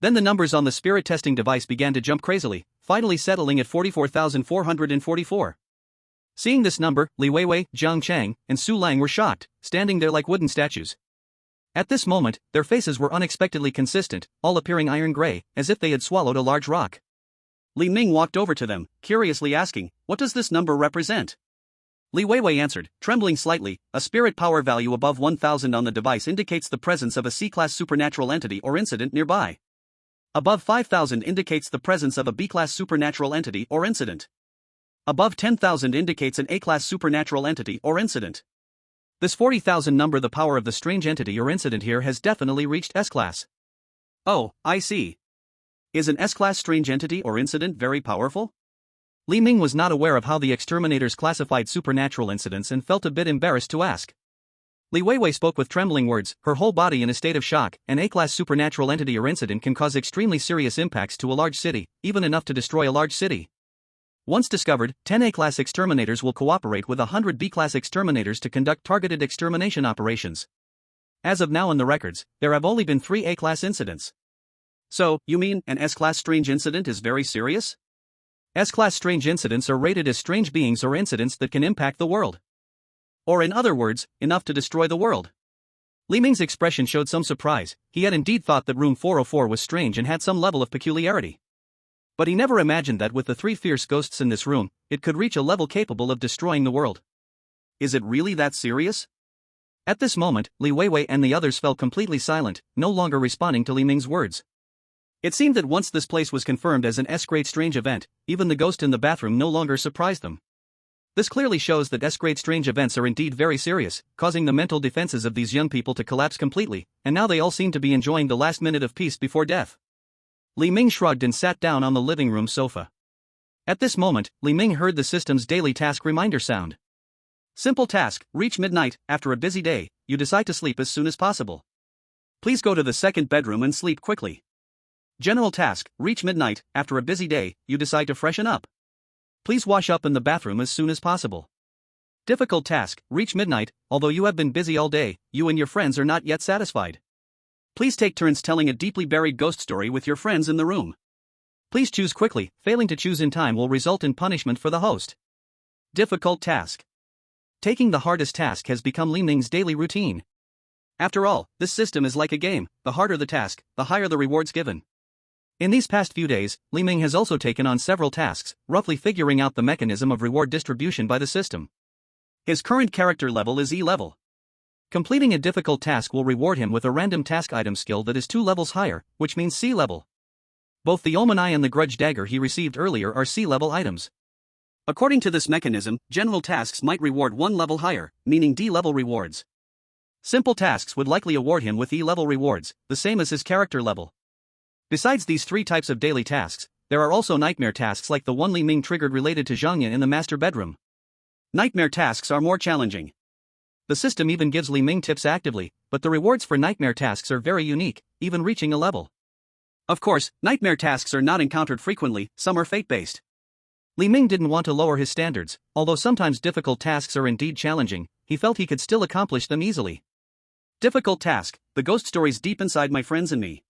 Then the numbers on the spirit testing device began to jump crazily, finally settling at 44,444. Seeing this number, Li Weiwei, Jiang Chang, and Su Lang were shocked, standing there like wooden statues. At this moment, their faces were unexpectedly consistent, all appearing iron gray, as if they had swallowed a large rock. Li Ming walked over to them, curiously asking, what does this number represent? Li Weiwei answered, trembling slightly, a spirit power value above 1,000 on the device indicates the presence of a C-class supernatural entity or incident nearby. Above 5,000 indicates the presence of a B-class supernatural entity or incident. Above 10,000 indicates an A-class supernatural entity or incident. This 40,000 number, the power of the strange entity or incident here has definitely reached S-class. Oh, I see. Is an S-class strange entity or incident very powerful? Li Ming was not aware of how the exterminators classified supernatural incidents and felt a bit embarrassed to ask. Li Weiwei spoke with trembling words, her whole body in a state of shock. An A-class supernatural entity or incident can cause extremely serious impacts to a large city, even enough to destroy a large city. Once discovered, 10 A-class exterminators will cooperate with 100 B-class exterminators to conduct targeted extermination operations. As of now in the records, there have only been 3 A-class incidents. So, you mean, an S-class strange incident is very serious? S-class strange incidents are rated as strange beings or incidents that can impact the world. Or in other words, enough to destroy the world. Li Ming's expression showed some surprise. He had indeed thought that room 404 was strange and had some level of peculiarity. But he never imagined that with the 3 fierce ghosts in this room, it could reach a level capable of destroying the world. Is it really that serious? At this moment, Li Weiwei and the others fell completely silent, no longer responding to Li Ming's words. It seemed that once this place was confirmed as an S-grade strange event, even the ghost in the bathroom no longer surprised them. This clearly shows that S-grade strange events are indeed very serious, causing the mental defenses of these young people to collapse completely, and now they all seem to be enjoying the last minute of peace before death. Li Ming shrugged and sat down on the living room sofa. At this moment, Li Ming heard the system's daily task reminder sound. Simple task, reach midnight, after a busy day, you decide to sleep as soon as possible. Please go to the second bedroom and sleep quickly. General task, reach midnight, after a busy day, you decide to freshen up. Please wash up in the bathroom as soon as possible. Difficult task, reach midnight, although you have been busy all day, you and your friends are not yet satisfied. Please take turns telling a deeply buried ghost story with your friends in the room. Please choose quickly, failing to choose in time will result in punishment for the host. Difficult task. Taking the hardest task has become Li Ming's daily routine. After all, this system is like a game, the harder the task, the higher the rewards given. In these past few days, Li Ming has also taken on several tasks, roughly figuring out the mechanism of reward distribution by the system. His current character level is E level. Completing a difficult task will reward him with a random task item skill that is 2 levels higher, which means C level. Both the Omen Eye and the Grudge Dagger he received earlier are C level items. According to this mechanism, general tasks might reward 1 level higher, meaning D level rewards. Simple tasks would likely award him with E level rewards, the same as his character level. Besides these 3 types of daily tasks, there are also nightmare tasks like the one Li Ming triggered related to Zhang Yan in the master bedroom. Nightmare tasks are more challenging. The system even gives Li Ming tips actively, but the rewards for nightmare tasks are very unique, even reaching a level. Of course, nightmare tasks are not encountered frequently, some are fate-based. Li Ming didn't want to lower his standards, although sometimes difficult tasks are indeed challenging, he felt he could still accomplish them easily. Difficult task, the ghost stories deep inside my friends and me.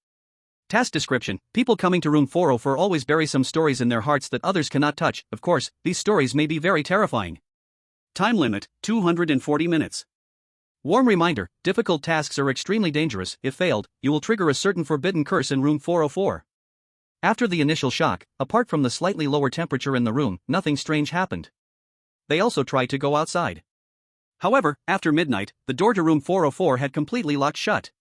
Task description, people coming to room 404 always bury some stories in their hearts that others cannot touch, of course, these stories may be very terrifying. Time limit, 240 minutes. Warm reminder, difficult tasks are extremely dangerous, if failed, you will trigger a certain forbidden curse in room 404. After the initial shock, apart from the slightly lower temperature in the room, nothing strange happened. They also tried to go outside. However, after midnight, the door to room 404 had completely locked shut.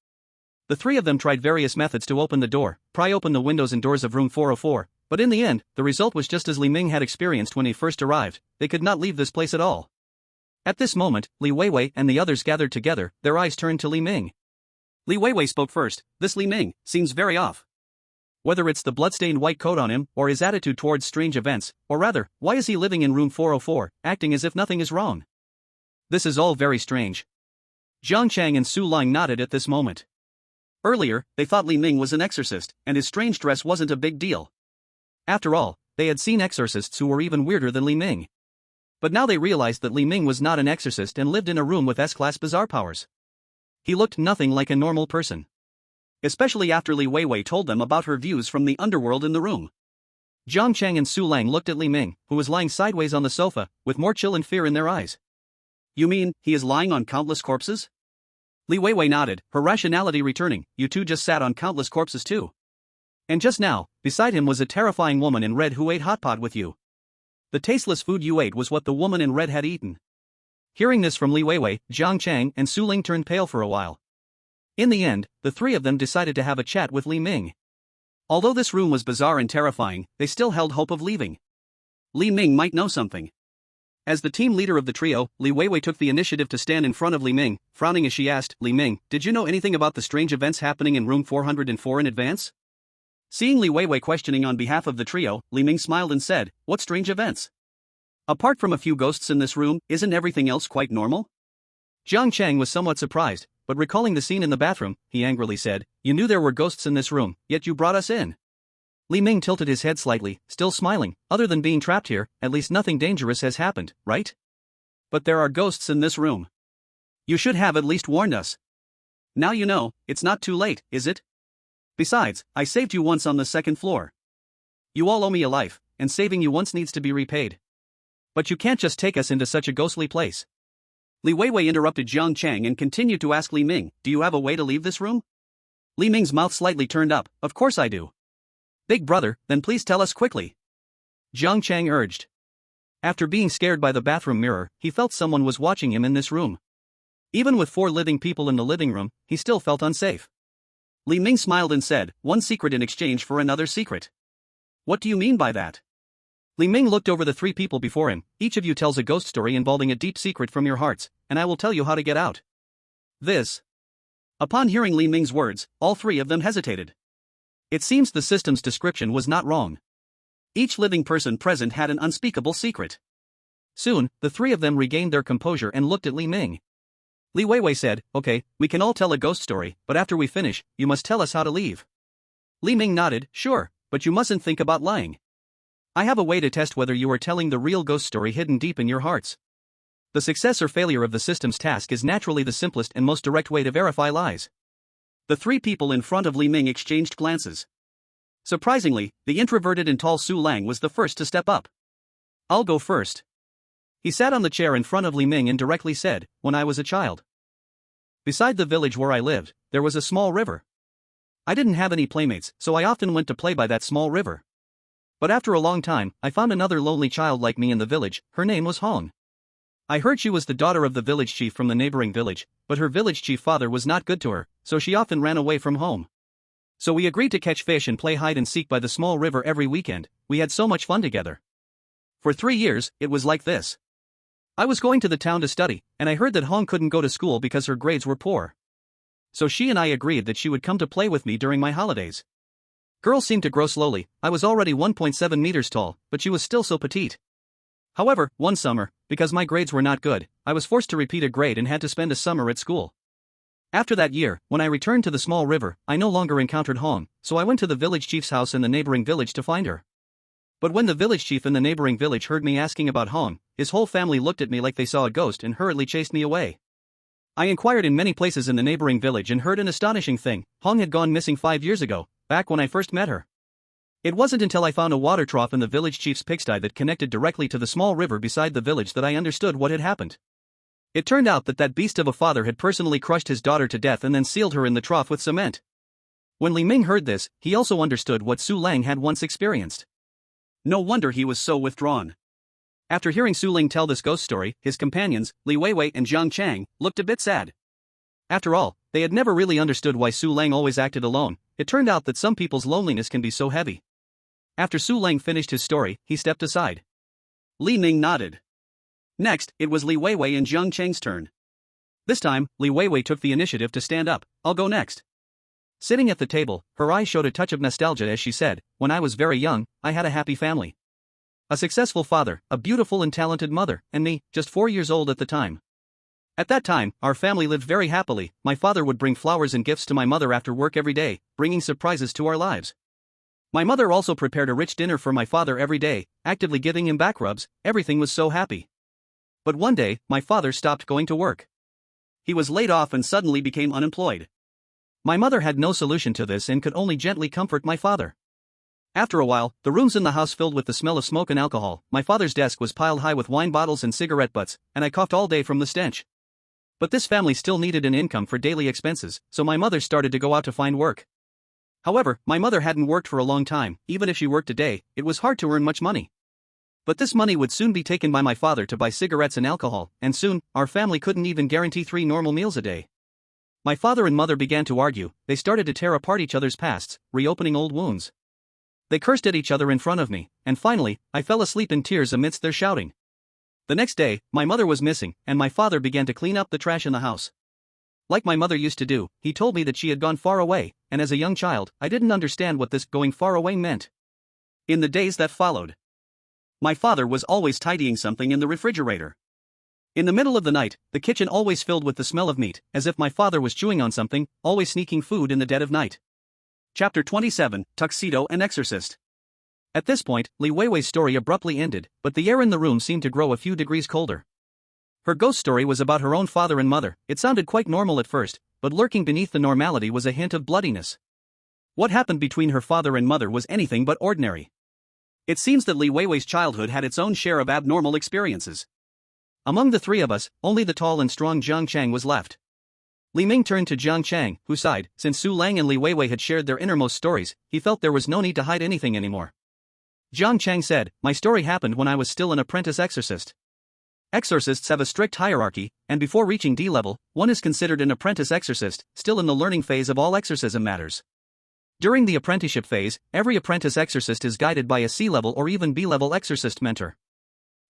The 3 of them tried various methods to open the door, pry open the windows and doors of room 404, but in the end, the result was just as Li Ming had experienced when he first arrived, they could not leave this place at all. At this moment, Li Weiwei and the others gathered together, their eyes turned to Li Ming. Li Weiwei spoke first, this Li Ming seems very off. Whether it's the bloodstained white coat on him, or his attitude towards strange events, or rather, why is he living in room 404, acting as if nothing is wrong? This is all very strange. Zhang Chang and Su Ling nodded at this moment. Earlier, they thought Li Ming was an exorcist, and his strange dress wasn't a big deal. After all, they had seen exorcists who were even weirder than Li Ming. But now they realized that Li Ming was not an exorcist and lived in a room with S-class bizarre powers. He looked nothing like a normal person. Especially after Li Weiwei told them about her views from the underworld in the room. Zhang Chang and Su Ling looked at Li Ming, who was lying sideways on the sofa, with more chill and fear in their eyes. You mean, he is lying on countless corpses? Li Weiwei nodded, her rationality returning, you two just sat on countless corpses too. And just now, beside him was a terrifying woman in red who ate hot pot with you. The tasteless food you ate was what the woman in red had eaten. Hearing this from Li Weiwei, Zhang Chang and Su Ling turned pale for a while. In the end, the 3 of them decided to have a chat with Li Ming. Although this room was bizarre and terrifying, they still held hope of leaving. Li Ming might know something. As the team leader of the trio, Li Weiwei took the initiative to stand in front of Li Ming, frowning as she asked, Li Ming, did you know anything about the strange events happening in room 404 in advance? Seeing Li Weiwei questioning on behalf of the trio, Li Ming smiled and said, what strange events? Apart from a few ghosts in this room, isn't everything else quite normal? Zhang Chang was somewhat surprised, but recalling the scene in the bathroom, he angrily said, you knew there were ghosts in this room, yet you brought us in. Li Ming tilted his head slightly, still smiling, other than being trapped here, at least nothing dangerous has happened, right? But there are ghosts in this room. You should have at least warned us. Now you know, it's not too late, is it? Besides, I saved you once on the 2nd floor. You all owe me a life, and saving you once needs to be repaid. But you can't just take us into such a ghostly place. Li Weiwei interrupted Zhang Chang and continued to ask Li Ming, do you have a way to leave this room? Li Ming's mouth slightly turned up, of course I do. Big brother, then please tell us quickly. Zhang Chang urged. After being scared by the bathroom mirror, he felt someone was watching him in this room. Even with 4 living people in the living room, he still felt unsafe. Li Ming smiled and said, one secret in exchange for another secret. What do you mean by that? Li Ming looked over the 3 people before him, each of you tells a ghost story involving a deep secret from your hearts, and I will tell you how to get out. This. Upon hearing Li Ming's words, all 3 of them hesitated. It seems the system's description was not wrong. Each living person present had an unspeakable secret. Soon, the 3 of them regained their composure and looked at Li Ming. Li Weiwei said, okay, we can all tell a ghost story, but after we finish, you must tell us how to leave. Li Ming nodded, sure, but you mustn't think about lying. I have a way to test whether you are telling the real ghost story hidden deep in your hearts. The success or failure of the system's task is naturally the simplest and most direct way to verify lies. The three people in front of Li Ming exchanged glances. Surprisingly, the introverted and tall Su Lang was the first to step up. I'll go first. He sat on the chair in front of Li Ming and directly said, when I was a child. Beside the village where I lived, there was a small river. I didn't have any playmates, so I often went to play by that small river. But after a long time, I found another lonely child like me in the village. Her name was Hong. I heard she was the daughter of the village chief from the neighboring village, but her village chief father was not good to her, so she often ran away from home. So we agreed to catch fish and play hide and seek by the small river every weekend. We had so much fun together. For 3 years, it was like this. I was going to the town to study, and I heard that Hong couldn't go to school because her grades were poor. So she and I agreed that she would come to play with me during my holidays. Girls seemed to grow slowly. I was already 1.7 meters tall, but she was still so petite. However, one summer, because my grades were not good, I was forced to repeat a grade and had to spend a summer at school. After that year, when I returned to the small river, I no longer encountered Hong, so I went to the village chief's house in the neighboring village to find her. But when the village chief in the neighboring village heard me asking about Hong, his whole family looked at me like they saw a ghost and hurriedly chased me away. I inquired in many places in the neighboring village and heard an astonishing thing. Hong had gone missing 5 years ago, back when I first met her. It wasn't until I found a water trough in the village chief's pigsty that connected directly to the small river beside the village that I understood what had happened. It turned out that that beast of a father had personally crushed his daughter to death and then sealed her in the trough with cement. When Li Ming heard this, he also understood what Su Lang had once experienced. No wonder he was so withdrawn. After hearing Su Ling tell this ghost story, his companions, Li Weiwei and Zhang Chang, looked a bit sad. After all, they had never really understood why Su Lang always acted alone. It turned out that some people's loneliness can be so heavy. After Su Lang finished his story, he stepped aside. Li Ming nodded. Next, it was Li Weiwei and Zhang Chang's turn. This time, Li Weiwei took the initiative to stand up. I'll go next. Sitting at the table, her eyes showed a touch of nostalgia as she said, when I was very young, I had a happy family. A successful father, a beautiful and talented mother, and me, just 4 years old at the time. At that time, our family lived very happily. My father would bring flowers and gifts to my mother after work every day, bringing surprises to our lives. My mother also prepared a rich dinner for my father every day, actively giving him back rubs. Everything was so happy. But one day, my father stopped going to work. He was laid off and suddenly became unemployed. My mother had no solution to this and could only gently comfort my father. After a while, the rooms in the house filled with the smell of smoke and alcohol. My father's desk was piled high with wine bottles and cigarette butts, and I coughed all day from the stench. But this family still needed an income for daily expenses, so my mother started to go out to find work. However, my mother hadn't worked for a long time. Even if she worked a day, it was hard to earn much money. But this money would soon be taken by my father to buy cigarettes and alcohol, and soon, our family couldn't even guarantee 3 normal meals a day. My father and mother began to argue. They started to tear apart each other's pasts, reopening old wounds. They cursed at each other in front of me, and finally, I fell asleep in tears amidst their shouting. The next day, my mother was missing, and my father began to clean up the trash in the house. Like my mother used to do, he told me that she had gone far away, and as a young child, I didn't understand what this going far away meant. In the days that followed, my father was always tidying something in the refrigerator. In the middle of the night, the kitchen always filled with the smell of meat, as if my father was chewing on something, always sneaking food in the dead of night. Chapter 27, Tuxedo and Exorcist. At this point, Li Weiwei's story abruptly ended, but the air in the room seemed to grow a few degrees colder. Her ghost story was about her own father and mother. It sounded quite normal at first, but lurking beneath the normality was a hint of bloodiness. What happened between her father and mother was anything but ordinary. It seems that Li Weiwei's childhood had its own share of abnormal experiences. Among the three of us, only the tall and strong Zhang Chang was left. Li Ming turned to Zhang Chang, who sighed. Since Su Lang and Li Weiwei had shared their innermost stories, he felt there was no need to hide anything anymore. Zhang Chang said, my story happened when I was still an apprentice exorcist. Exorcists have a strict hierarchy, and before reaching D level, one is considered an apprentice exorcist, still in the learning phase of all exorcism matters. During the apprenticeship phase, every apprentice exorcist is guided by a C level or even B level exorcist mentor.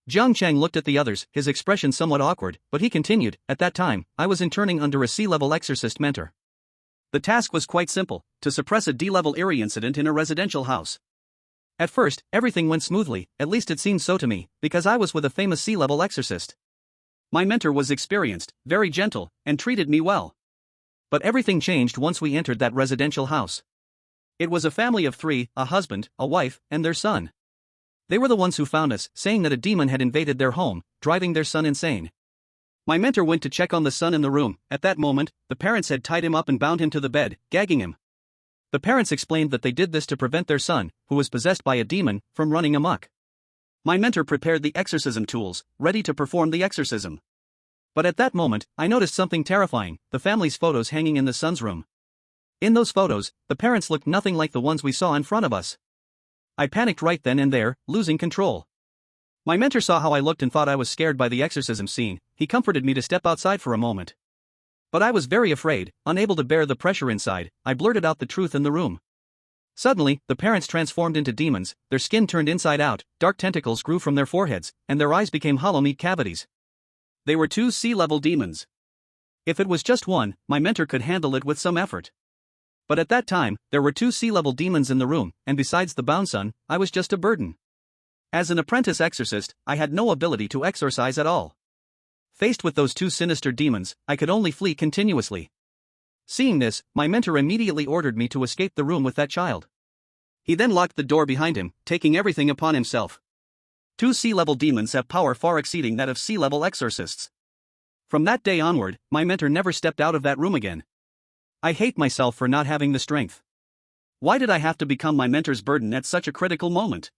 Zhang Chang looked at the others, his expression somewhat awkward, but he continued, at that time, I was interning under a C level exorcist mentor. The task was quite simple, to suppress a D level eerie incident in a residential house. At first, everything went smoothly, at least it seemed so to me, because I was with a famous C-level exorcist. My mentor was experienced, very gentle, and treated me well. But everything changed once we entered that residential house. It was a family of 3, a husband, a wife, and their son. They were the ones who found us, saying that a demon had invaded their home, driving their son insane. My mentor went to check on the son in the room. At that moment, the parents had tied him up and bound him to the bed, gagging him. The parents explained that they did this to prevent their son, who was possessed by a demon, from running amok. My mentor prepared the exorcism tools, ready to perform the exorcism. But at that moment, I noticed something terrifying: the family's photos hanging in the son's room. In those photos, the parents looked nothing like the ones we saw in front of us. I panicked right then and there, losing control. My mentor saw how I looked and thought I was scared by the exorcism scene. He comforted me to step outside for a moment. But I was very afraid, unable to bear the pressure inside. I blurted out the truth in the room. Suddenly, the parents transformed into demons, their skin turned inside out, dark tentacles grew from their foreheads, and their eyes became hollow meat cavities. They were 2 sea-level demons. If it was just one, my mentor could handle it with some effort. But at that time, there were 2 sea-level demons in the room, and besides the bound son, I was just a burden. As an apprentice exorcist, I had no ability to exorcise at all. Faced with those 2 sinister demons, I could only flee continuously. Seeing this, my mentor immediately ordered me to escape the room with that child. He then locked the door behind him, taking everything upon himself. 2 sea-level demons have power far exceeding that of sea-level exorcists. From that day onward, my mentor never stepped out of that room again. I hate myself for not having the strength. Why did I have to become my mentor's burden at such a critical moment?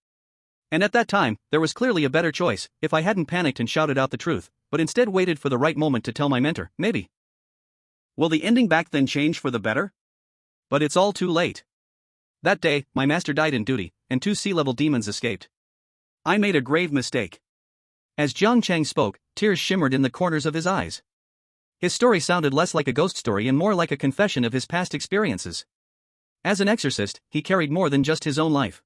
And at that time, there was clearly a better choice: if I hadn't panicked and shouted out the truth, but instead waited for the right moment to tell my mentor, maybe. Will the ending back then change for the better? But it's all too late. That day, my master died in duty, and 2 sea-level demons escaped. I made a grave mistake. As Jiang Chang spoke, tears shimmered in the corners of his eyes. His story sounded less like a ghost story and more like a confession of his past experiences. As an exorcist, he carried more than just his own life.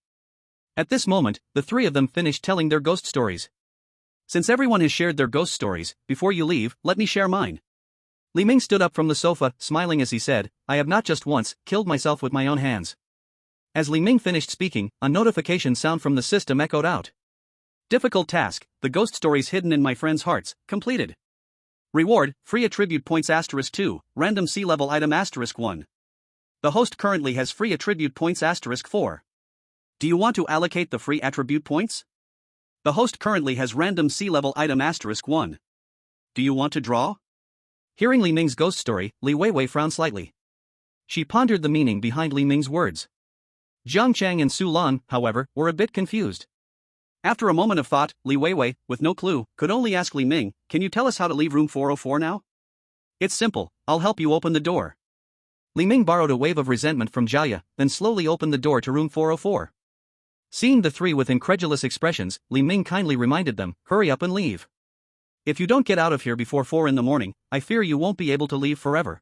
At this moment, the 3 of them finished telling their ghost stories. Since everyone has shared their ghost stories, before you leave, let me share mine. Li Ming stood up from the sofa, smiling as he said, "I have not just once killed myself with my own hands." As Li Ming finished speaking, a notification sound from the system echoed out. Difficult task: the ghost stories hidden in my friends' hearts, completed. Reward: free attribute points *2, random sea-level item *1. The host currently has free attribute points *4. Do you want to allocate the free attribute points? The host currently has random sea-level item *1. Do you want to draw? Hearing Li Ming's ghost story, Li Weiwei frowned slightly. She pondered the meaning behind Li Ming's words. Jiang Chang and Su Lan, however, were a bit confused. After a moment of thought, Li Weiwei, with no clue, could only ask Li Ming, "Can you tell us how to leave room 404 now?" "It's simple, I'll help you open the door." Li Ming borrowed a wave of resentment from Jia, then slowly opened the door to room 404. Seeing the 3 with incredulous expressions, Li Ming kindly reminded them, "Hurry up and leave. If you don't get out of here before 4 in the morning, I fear you won't be able to leave forever."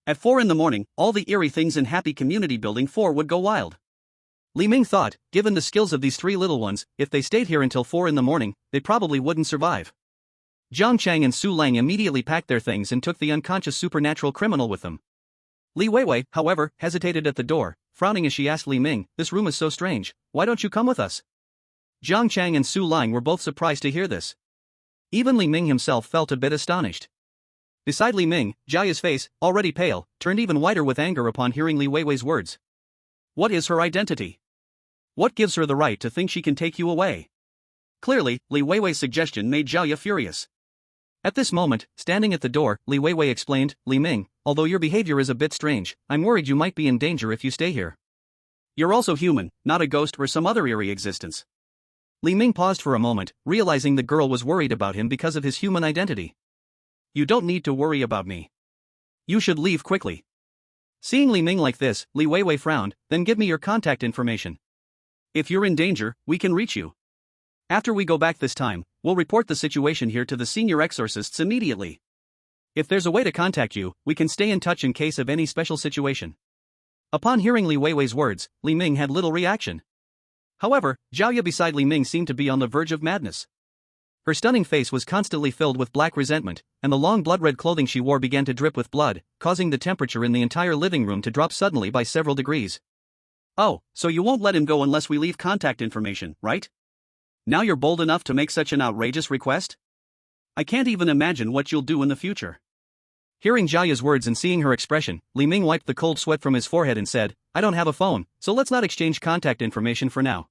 At 4 in the morning, all the eerie things in Happy Community Building 4 would go wild. Li Ming thought, given the skills of these 3 little ones, if they stayed here until 4 in the morning, they probably wouldn't survive. Jiang Chang and Su Lang immediately packed their things and took the unconscious supernatural criminal with them. Li Weiwei, however, hesitated at the door, frowning as she asked Li Ming, "This room is so strange, why don't you come with us?" Jiang Chang and Su Lang were both surprised to hear this. Even Li Ming himself felt a bit astonished. Beside Li Ming, Jia's face, already pale, turned even whiter with anger upon hearing Li Weiwei's words. What is her identity? What gives her the right to think she can take you away? Clearly, Li Weiwei's suggestion made Jia furious. At this moment, standing at the door, Li Weiwei explained, "Li Ming, although your behavior is a bit strange, I'm worried you might be in danger if you stay here. You're also human, not a ghost or some other eerie existence." Li Ming paused for a moment, realizing the girl was worried about him because of his human identity. "You don't need to worry about me. You should leave quickly." Seeing Li Ming like this, Li Weiwei frowned, "Then give me your contact information. If you're in danger, we can reach you. After we go back this time, we'll report the situation here to the senior exorcists immediately. If there's a way to contact you, we can stay in touch in case of any special situation." Upon hearing Li Weiwei's words, Li Ming had little reaction. However, Zhao beside Li Ming seemed to be on the verge of madness. Her stunning face was constantly filled with black resentment, and the long blood-red clothing she wore began to drip with blood, causing the temperature in the entire living room to drop suddenly by several degrees. "Oh, so you won't let him go unless we leave contact information, right? Now you're bold enough to make such an outrageous request? I can't even imagine what you'll do in the future." Hearing Jia's words and seeing her expression, Li Ming wiped the cold sweat from his forehead and said, "I don't have a phone, so let's not exchange contact information for now."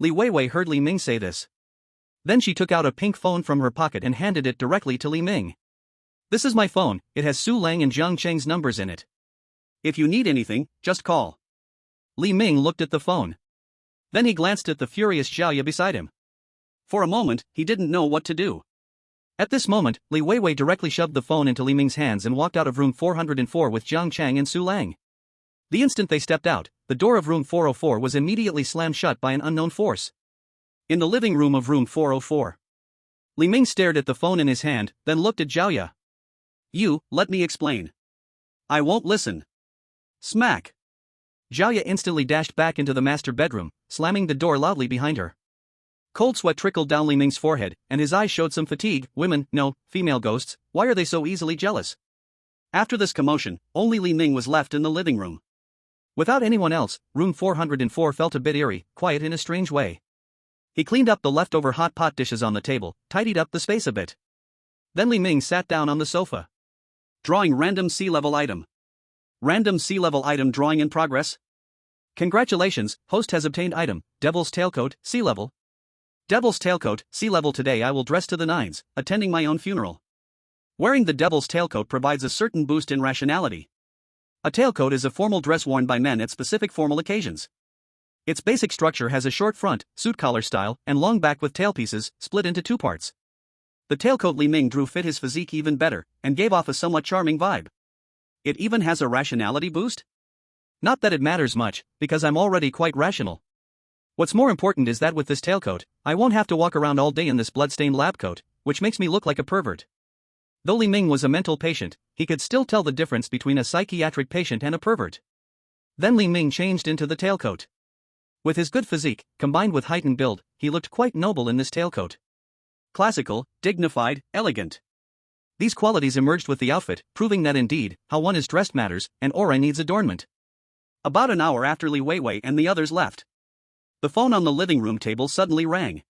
Li Weiwei heard Li Ming say this. Then she took out a pink phone from her pocket and handed it directly to Li Ming. This is my phone, it has Su Lang and Jiang Cheng's numbers in it. If you need anything, just call. Li Ming looked at the phone. Then he glanced at the furious Zhao Ye beside him. For a moment, he didn't know what to do. At this moment, Li Weiwei directly shoved the phone into Li Ming's hands and walked out of room 404 with Jiang Cheng and Su Lang. The instant they stepped out, the door of room 404 was immediately slammed shut by an unknown force. In the living room of room 404. Li Ming stared at the phone in his hand, then looked at Zhao Ye. You, let me explain. I won't listen. Smack. Zhao Ye instantly dashed back into the master bedroom, slamming the door loudly behind her. Cold sweat trickled down Li Ming's forehead, and his eyes showed some fatigue. Women, no, female ghosts, why are they so easily jealous? After this commotion, only Li Ming was left in the living room. Without anyone else, room 404 felt a bit eerie, quiet in a strange way. He cleaned up the leftover hot pot dishes on the table, tidied up the space a bit. Then Li Ming sat down on the sofa. Drawing random sea-level item. Random sea-level item drawing in progress. Congratulations, host has obtained item, Devil's Tailcoat, sea level. Devil's Tailcoat, sea level. Today I will dress to the nines, attending my own funeral. Wearing the Devil's Tailcoat provides a certain boost in rationality. A tailcoat is a formal dress worn by men at specific formal occasions. Its basic structure has a short front, suit collar style, and long back with tailpieces, split into two parts. The tailcoat Li Ming drew fit his physique even better, and gave off a somewhat charming vibe. It even has a rationality boost? Not that it matters much, because I'm already quite rational. What's more important is that with this tailcoat, I won't have to walk around all day in this bloodstained lab coat, which makes me look like a pervert. Though Li Ming was a mental patient, he could still tell the difference between a psychiatric patient and a pervert. Then Li Ming changed into the tailcoat. With his good physique, combined with heightened build, he looked quite noble in this tailcoat. Classical, dignified, elegant. These qualities emerged with the outfit, proving that indeed, how one is dressed matters, and aura needs adornment. About an hour after Li Weiwei and the others left, the phone on the living room table suddenly rang.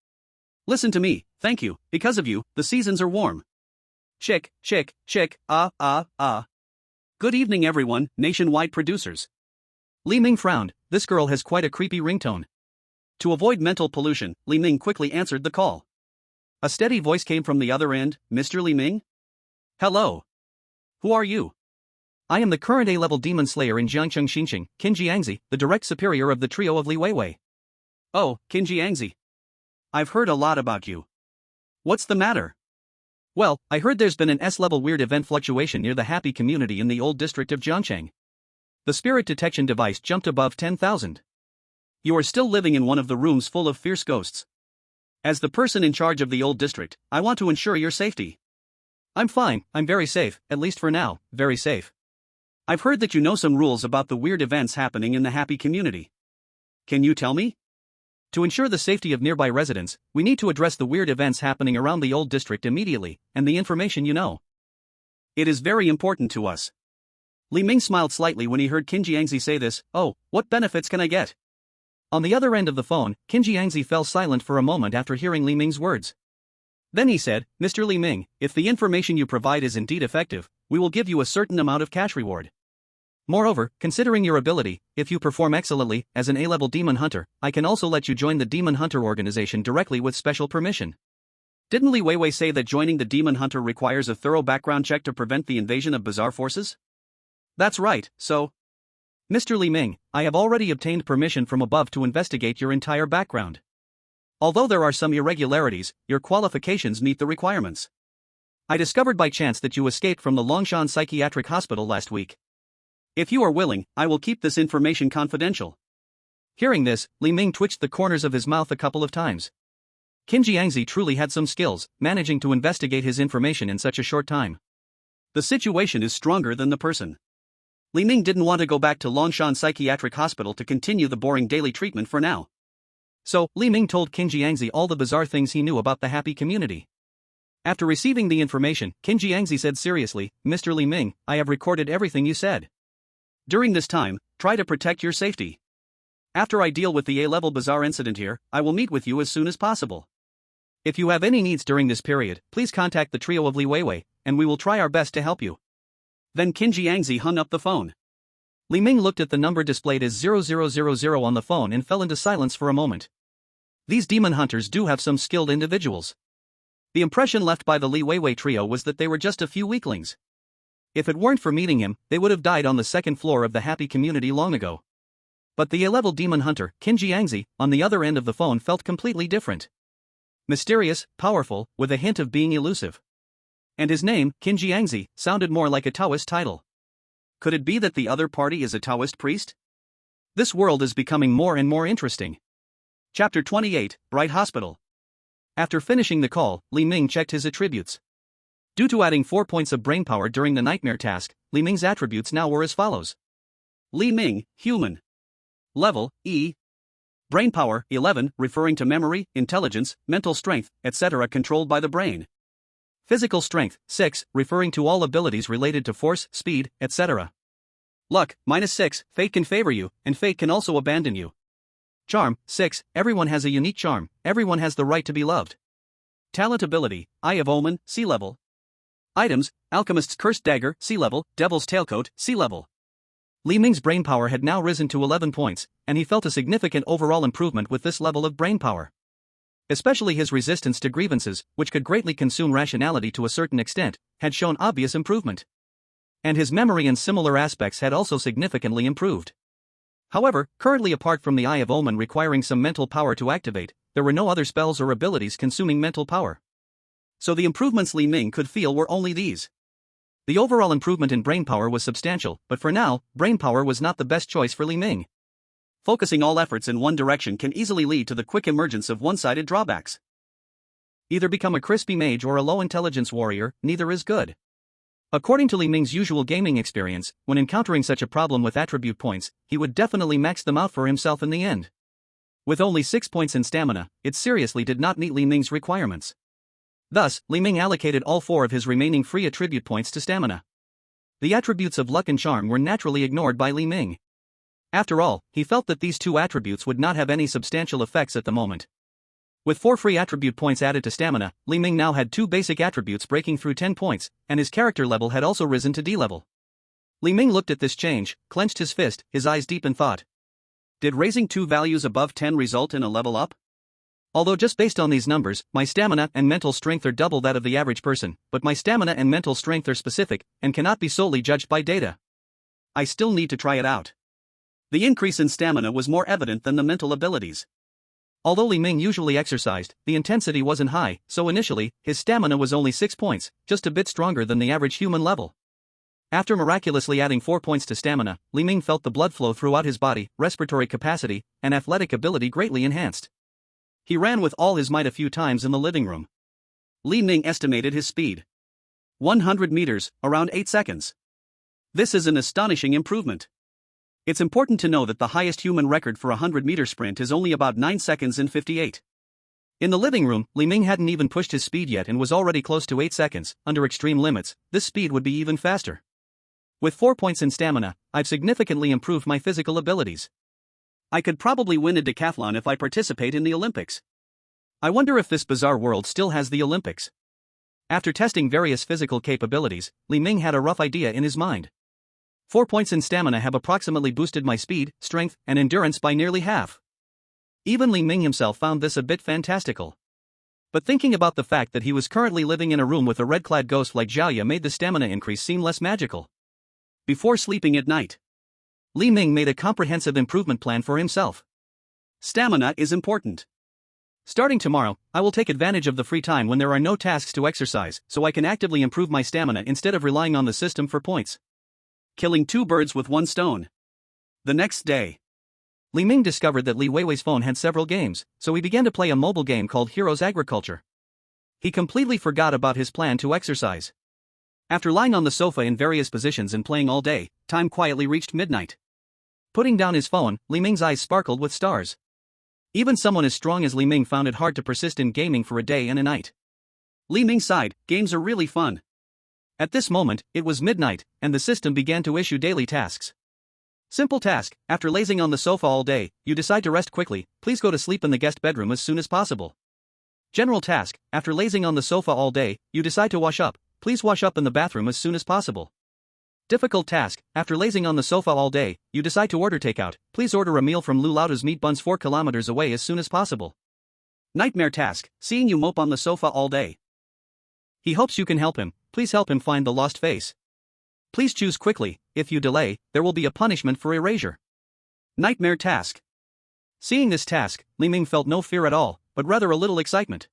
Listen to me, thank you, because of you, the seasons are warm. Chick, Good evening everyone, nationwide producers. Li Ming frowned, this girl has quite a creepy ringtone. To avoid mental pollution, Li Ming quickly answered the call. A steady voice came from the other end, Mr. Li Ming? Hello. Who are you? I am the current A-level demon slayer in Jiangcheng Xinqing, Qin Jiangzi, the direct superior of the trio of Li Weiwei. Oh, Qin Jiangzi. I've heard a lot about you. What's the matter? Well, I heard there's been an S-level weird event fluctuation near the happy community in the old district of Jiangcheng. The spirit detection device jumped above 10,000. You are still living in one of the rooms full of fierce ghosts. As the person in charge of the old district, I want to ensure your safety. I'm fine, I'm very safe, at least for now, very safe. I've heard that you know some rules about the weird events happening in the happy community. Can you tell me? To ensure the safety of nearby residents, we need to address the weird events happening around the old district immediately, and the information you know. It is very important to us. Li Ming smiled slightly when he heard Qin Jiangzi say this. Oh, what benefits can I get? On the other end of the phone, Qin Jiangzi fell silent for a moment after hearing Li Ming's words. Then he said, Mr. Li Ming, if the information you provide is indeed effective, we will give you a certain amount of cash reward. Moreover, considering your ability, if you perform excellently as an A-level demon hunter, I can also let you join the demon hunter organization directly with special permission. Didn't Li Weiwei say that joining the demon hunter requires a thorough background check to prevent the invasion of bizarre forces? That's right, so... Mr. Li Ming, I have already obtained permission from above to investigate your entire background. Although there are some irregularities, your qualifications meet the requirements. I discovered by chance that you escaped from the Longshan Psychiatric Hospital last week. If you are willing, I will keep this information confidential. Hearing this, Li Ming twitched the corners of his mouth a couple of times. Qin Jiangzi truly had some skills, managing to investigate his information in such a short time. The situation is stronger than the person. Li Ming didn't want to go back to Longshan Psychiatric Hospital to continue the boring daily treatment for now. So, Li Ming told Qin Jiangzi all the bizarre things he knew about the happy community. After receiving the information, Qin Jiangzi said seriously, Mr. Li Ming, I have recorded everything you said. During this time, try to protect your safety. After I deal with the A-level bizarre incident here, I will meet with you as soon as possible. If you have any needs during this period, please contact the trio of Li Weiwei, and we will try our best to help you. Then Qin Jiangzi hung up the phone. Li Ming looked at the number displayed as 0000 on the phone and fell into silence for a moment. These demon hunters do have some skilled individuals. The impression left by the Li Weiwei trio was that they were just a few weaklings. If it weren't for meeting him, they would have died on the second floor of the happy community long ago. But the A-level demon hunter, Qin Jiangzi, on the other end of the phone felt completely different. Mysterious, powerful, with a hint of being elusive. And his name, Qin Jiangzi, sounded more like a Taoist title. Could it be that the other party is a Taoist priest? This world is becoming more and more interesting. Chapter 28, Bright Hospital. After finishing the call, Li Ming checked his attributes. Due to adding 4 points of brainpower during the nightmare task, Li Ming's attributes now were as follows. Li Ming, human. Level, E. Brainpower, 11, referring to memory, intelligence, mental strength, etc. controlled by the brain. Physical strength, 6, referring to all abilities related to force, speed, etc. Luck, -6, fate can favor you, and fate can also abandon you. Charm, 6, everyone has a unique charm, everyone has the right to be loved. Talent ability, Eye of Omen, sea level. Items, Alchemist's Cursed Dagger, sea level, Devil's Tailcoat, sea level. Li Ming's brainpower had now risen to 11 points, and he felt a significant overall improvement with this level of brainpower. Especially his resistance to grievances, which could greatly consume rationality to a certain extent, had shown obvious improvement. And his memory and similar aspects had also significantly improved. However, currently apart from the Eye of Omen requiring some mental power to activate, there were no other spells or abilities consuming mental power. So the improvements Li Ming could feel were only these. The overall improvement in brainpower was substantial, but for now, brainpower was not the best choice for Li Ming. Focusing all efforts in one direction can easily lead to the quick emergence of one-sided drawbacks. Either become a crispy mage or a low-intelligence warrior, neither is good. According to Li Ming's usual gaming experience, when encountering such a problem with attribute points, he would definitely max them out for himself in the end. With only 6 points in stamina, it seriously did not meet Li Ming's requirements. Thus, Li Ming allocated all 4 of his remaining free attribute points to stamina. The attributes of luck and charm were naturally ignored by Li Ming. After all, he felt that these 2 attributes would not have any substantial effects at the moment. With 4 free attribute points added to stamina, Li Ming now had 2 basic attributes breaking through 10 points, and his character level had also risen to D level. Li Ming looked at this change, clenched his fist, his eyes deep in thought. Did raising 2 values above 10 result in a level up? Although just based on these numbers, my stamina and mental strength are double that of the average person, but my stamina and mental strength are specific, and cannot be solely judged by data. I still need to try it out. The increase in stamina was more evident than the mental abilities. Although Li Ming usually exercised, the intensity wasn't high, so initially, his stamina was only 6 points, just a bit stronger than the average human level. After miraculously adding 4 points to stamina, Li Ming felt the blood flow throughout his body, respiratory capacity, and athletic ability greatly enhanced. He ran with all his might a few times in the living room. Li Ming estimated his speed. 100 meters, around 8 seconds. This is an astonishing improvement. It's important to know that the highest human record for a 100-meter sprint is only about 9 seconds and 58. In the living room, Li Ming hadn't even pushed his speed yet and was already close to 8 seconds. Under extreme limits, this speed would be even faster. With 4 points in stamina, I've significantly improved my physical abilities. I could probably win a decathlon if I participate in the Olympics. I wonder if this bizarre world still has the Olympics. After testing various physical capabilities, Li Ming had a rough idea in his mind. 4 points in stamina have approximately boosted my speed, strength, and endurance by nearly half. Even Li Ming himself found this a bit fantastical. But thinking about the fact that he was currently living in a room with a red-clad ghost like Xiaoya made the stamina increase seem less magical. Before sleeping at night, Li Ming made a comprehensive improvement plan for himself. Stamina is important. Starting tomorrow, I will take advantage of the free time when there are no tasks to exercise, so I can actively improve my stamina instead of relying on the system for points. Killing 2 birds with 1 stone. The next day, Li Ming discovered that Li Weiwei's phone had several games, so he began to play a mobile game called Heroes Agriculture. He completely forgot about his plan to exercise. After lying on the sofa in various positions and playing all day, time quietly reached midnight. Putting down his phone, Li Ming's eyes sparkled with stars. Even someone as strong as Li Ming found it hard to persist in gaming for a day and a night. Li Ming sighed, games are really fun. At this moment, it was midnight, and the system began to issue daily tasks. Simple task: after lazing on the sofa all day, you decide to rest quickly, please go to sleep in the guest bedroom as soon as possible. General task: after lazing on the sofa all day, you decide to wash up, please wash up in the bathroom as soon as possible. Difficult task: after lazing on the sofa all day, you decide to order takeout, please order a meal from Lu Lauta's Meat Buns 4 kilometers away as soon as possible. Nightmare task, seeing you mope on the sofa all day. He hopes you can help him. Please help him find the lost face. Please choose quickly. If you delay, there will be a punishment for erasure. Nightmare task. Seeing this task, Li Ming felt no fear at all, but rather a little excitement.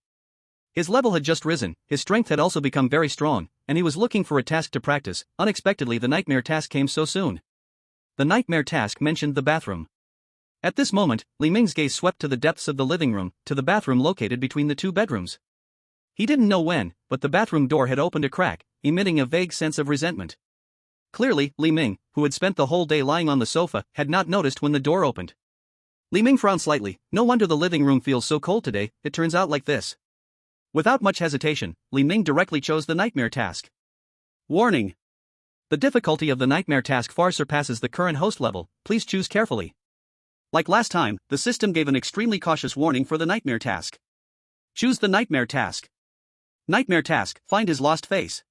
His level had just risen, his strength had also become very strong, and he was looking for a task to practice. Unexpectedly, the nightmare task came so soon. The nightmare task mentioned the bathroom. At this moment, Li Ming's gaze swept to the depths of the living room, to the bathroom located between the two bedrooms. He didn't know when, but the bathroom door had opened a crack, emitting a vague sense of resentment. Clearly, Li Ming, who had spent the whole day lying on the sofa, had not noticed when the door opened. Li Ming frowned slightly. No wonder the living room feels so cold today, it turns out like this. Without much hesitation, Li Ming directly chose the nightmare task. Warning. The difficulty of the nightmare task far surpasses the current host level, please choose carefully. Like last time, the system gave an extremely cautious warning for the nightmare task. Choose the nightmare task. Nightmare task, find his lost face.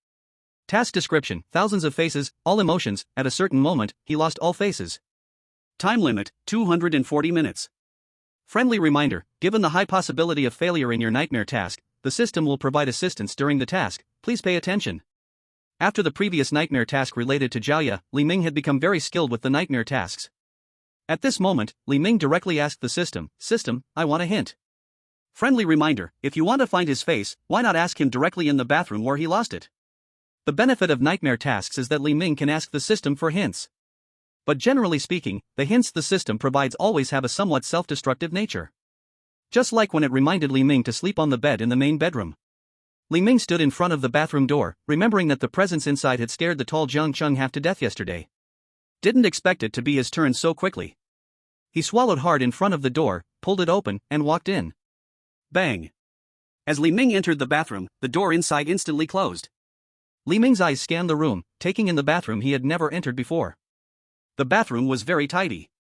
Task description, thousands of faces, all emotions. At a certain moment, he lost all faces. Time limit, 240 minutes. Friendly reminder, given the high possibility of failure in your nightmare task, the system will provide assistance during the task, please pay attention. After the previous nightmare task related to Jiaoya, Li Ming had become very skilled with the nightmare tasks. At this moment, Li Ming directly asked the system, "System, I want a hint." Friendly reminder, if you want to find his face, why not ask him directly in the bathroom where he lost it? The benefit of nightmare tasks is that Li Ming can ask the system for hints. But generally speaking, the hints the system provides always have a somewhat self-destructive nature. Just like when it reminded Li Ming to sleep on the bed in the main bedroom. Li Ming stood in front of the bathroom door, remembering that the presence inside had scared the tall Jiang Cheng half to death yesterday. Didn't expect it to be his turn so quickly. He swallowed hard in front of the door, pulled it open, and walked in. Bang! As Li Ming entered the bathroom, the door inside instantly closed. Li Ming's eyes scanned the room, taking in the bathroom he had never entered before. The bathroom was very tidy.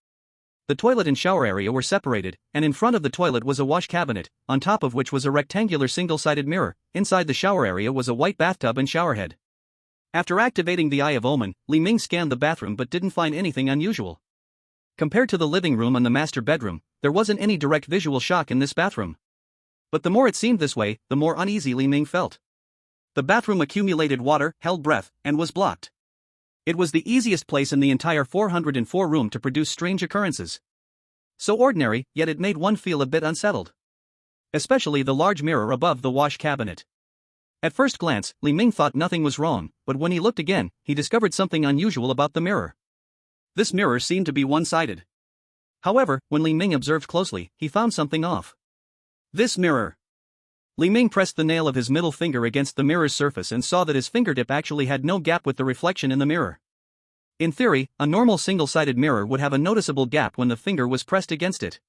The toilet and shower area were separated, and in front of the toilet was a wash cabinet, on top of which was a rectangular single-sided mirror. Inside the shower area was a white bathtub and showerhead. After activating the Eye of Omen, Li Ming scanned the bathroom but didn't find anything unusual. Compared to the living room and the master bedroom, there wasn't any direct visual shock in this bathroom. But the more it seemed this way, the more uneasy Li Ming felt. The bathroom accumulated water, held breath, and was blocked. It was the easiest place in the entire 404 room to produce strange occurrences. So ordinary, yet it made one feel a bit unsettled. Especially the large mirror above the wash cabinet. At first glance, Li Ming thought nothing was wrong, but when he looked again, he discovered something unusual about the mirror. This mirror seemed to be one-sided. However, when Li Ming observed closely, he found something off. This mirror. Li Ming pressed the nail of his middle finger against the mirror's surface and saw that his fingertip actually had no gap with the reflection in the mirror. In theory, a normal single-sided mirror would have a noticeable gap when the finger was pressed against it.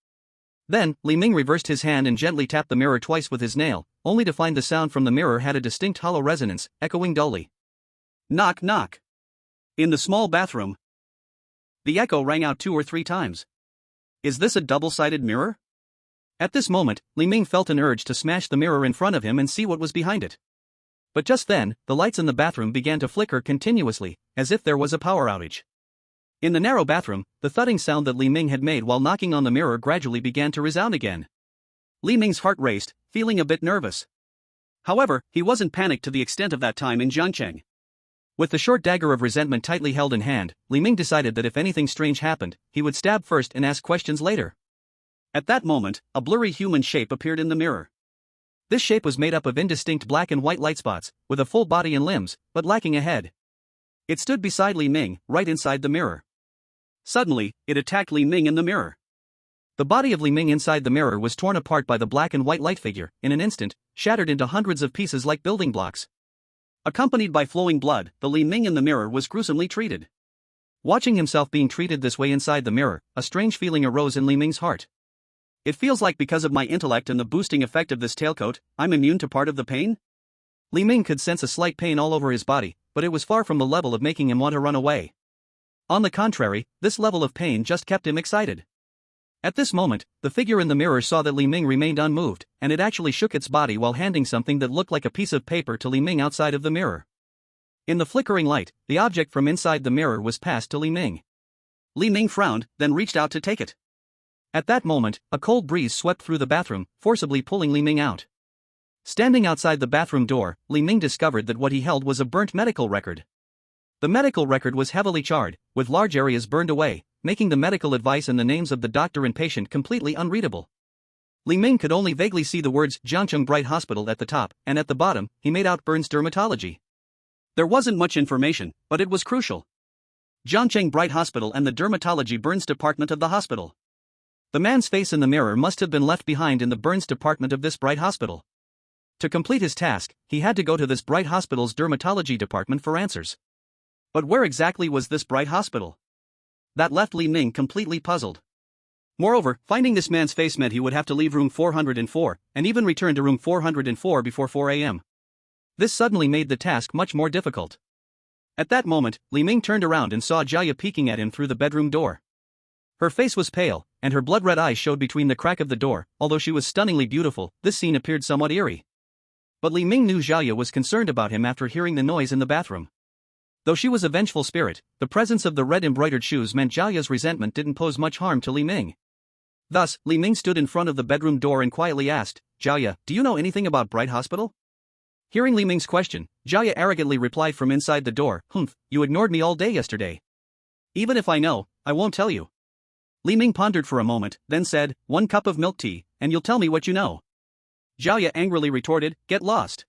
Then, Li Ming reversed his hand and gently tapped the mirror twice with his nail, only to find the sound from the mirror had a distinct hollow resonance, echoing dully. Knock knock. In the small bathroom. The echo rang out 2 or 3 times. Is this a double-sided mirror? At this moment, Li Ming felt an urge to smash the mirror in front of him and see what was behind it. But just then, the lights in the bathroom began to flicker continuously, as if there was a power outage. In the narrow bathroom, the thudding sound that Li Ming had made while knocking on the mirror gradually began to resound again. Li Ming's heart raced, feeling a bit nervous. However, he wasn't panicked to the extent of that time in Jiangcheng. With the short dagger of resentment tightly held in hand, Li Ming decided that if anything strange happened, he would stab first and ask questions later. At that moment, a blurry human shape appeared in the mirror. This shape was made up of indistinct black and white light spots, with a full body and limbs, but lacking a head. It stood beside Li Ming, right inside the mirror. Suddenly, it attacked Li Ming in the mirror. The body of Li Ming inside the mirror was torn apart by the black and white light figure, in an instant, shattered into hundreds of pieces like building blocks. Accompanied by flowing blood, the Li Ming in the mirror was gruesomely treated. Watching himself being treated this way inside the mirror, a strange feeling arose in Li Ming's heart. It feels like because of my intellect and the boosting effect of this tailcoat, I'm immune to part of the pain? Li Ming could sense a slight pain all over his body, but it was far from the level of making him want to run away. On the contrary, this level of pain just kept him excited. At this moment, the figure in the mirror saw that Li Ming remained unmoved, and it actually shook its body while handing something that looked like a piece of paper to Li Ming outside of the mirror. In the flickering light, the object from inside the mirror was passed to Li Ming. Li Ming frowned, then reached out to take it. At that moment, a cold breeze swept through the bathroom, forcibly pulling Li Ming out. Standing outside the bathroom door, Li Ming discovered that what he held was a burnt medical record. The medical record was heavily charred, with large areas burned away, making the medical advice and the names of the doctor and patient completely unreadable. Li Ming could only vaguely see the words Jiangcheng Bright Hospital at the top, and at the bottom, he made out Burns Dermatology. There wasn't much information, but it was crucial. Jiangcheng Bright Hospital and the Dermatology Burns Department of the hospital. The man's face in the mirror must have been left behind in the Burns Department of this Bright Hospital. To complete his task, he had to go to this Bright Hospital's Dermatology Department for answers. But where exactly was this Bright Hospital? That left Li Ming completely puzzled. Moreover, finding this man's face meant he would have to leave room 404, and even return to room 404 before 4 a.m. This suddenly made the task much more difficult. At that moment, Li Ming turned around and saw Jiaya peeking at him through the bedroom door. Her face was pale, and her blood-red eyes showed between the crack of the door. Although she was stunningly beautiful, this scene appeared somewhat eerie. But Li Ming knew Jiaya was concerned about him after hearing the noise in the bathroom. Though she was a vengeful spirit, the presence of the red embroidered shoes meant Jiaya's resentment didn't pose much harm to Li Ming. Thus, Li Ming stood in front of the bedroom door and quietly asked, "Jiaya, do you know anything about Bright Hospital?" Hearing Li Ming's question, Jiaya arrogantly replied from inside the door, "Humph, you ignored me all day yesterday. Even if I know, I won't tell you." Li Ming pondered for a moment, then said, "1 cup of milk tea, and you'll tell me what you know." Jiaya angrily retorted, "Get lost.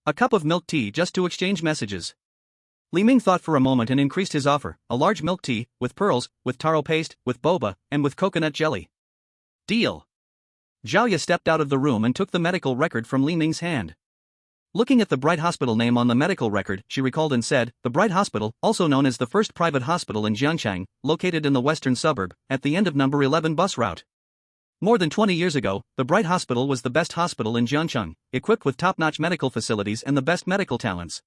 A cup of milk tea just to exchange messages." Li Ming thought for a moment and increased his offer, a large milk tea, with pearls, with taro paste, with boba, and with coconut jelly. Deal. Jiaya stepped out of the room and took the medical record from Li Ming's hand. Looking at the Bright Hospital name on the medical record, she recalled and said, "The Bright Hospital, also known as the first private hospital in Jiangcheng, located in the western suburb, at the end of number 11 bus route. More than 20 years ago, the Bright Hospital was the best hospital in Jiangcheng, equipped with top-notch medical facilities and the best medical talents.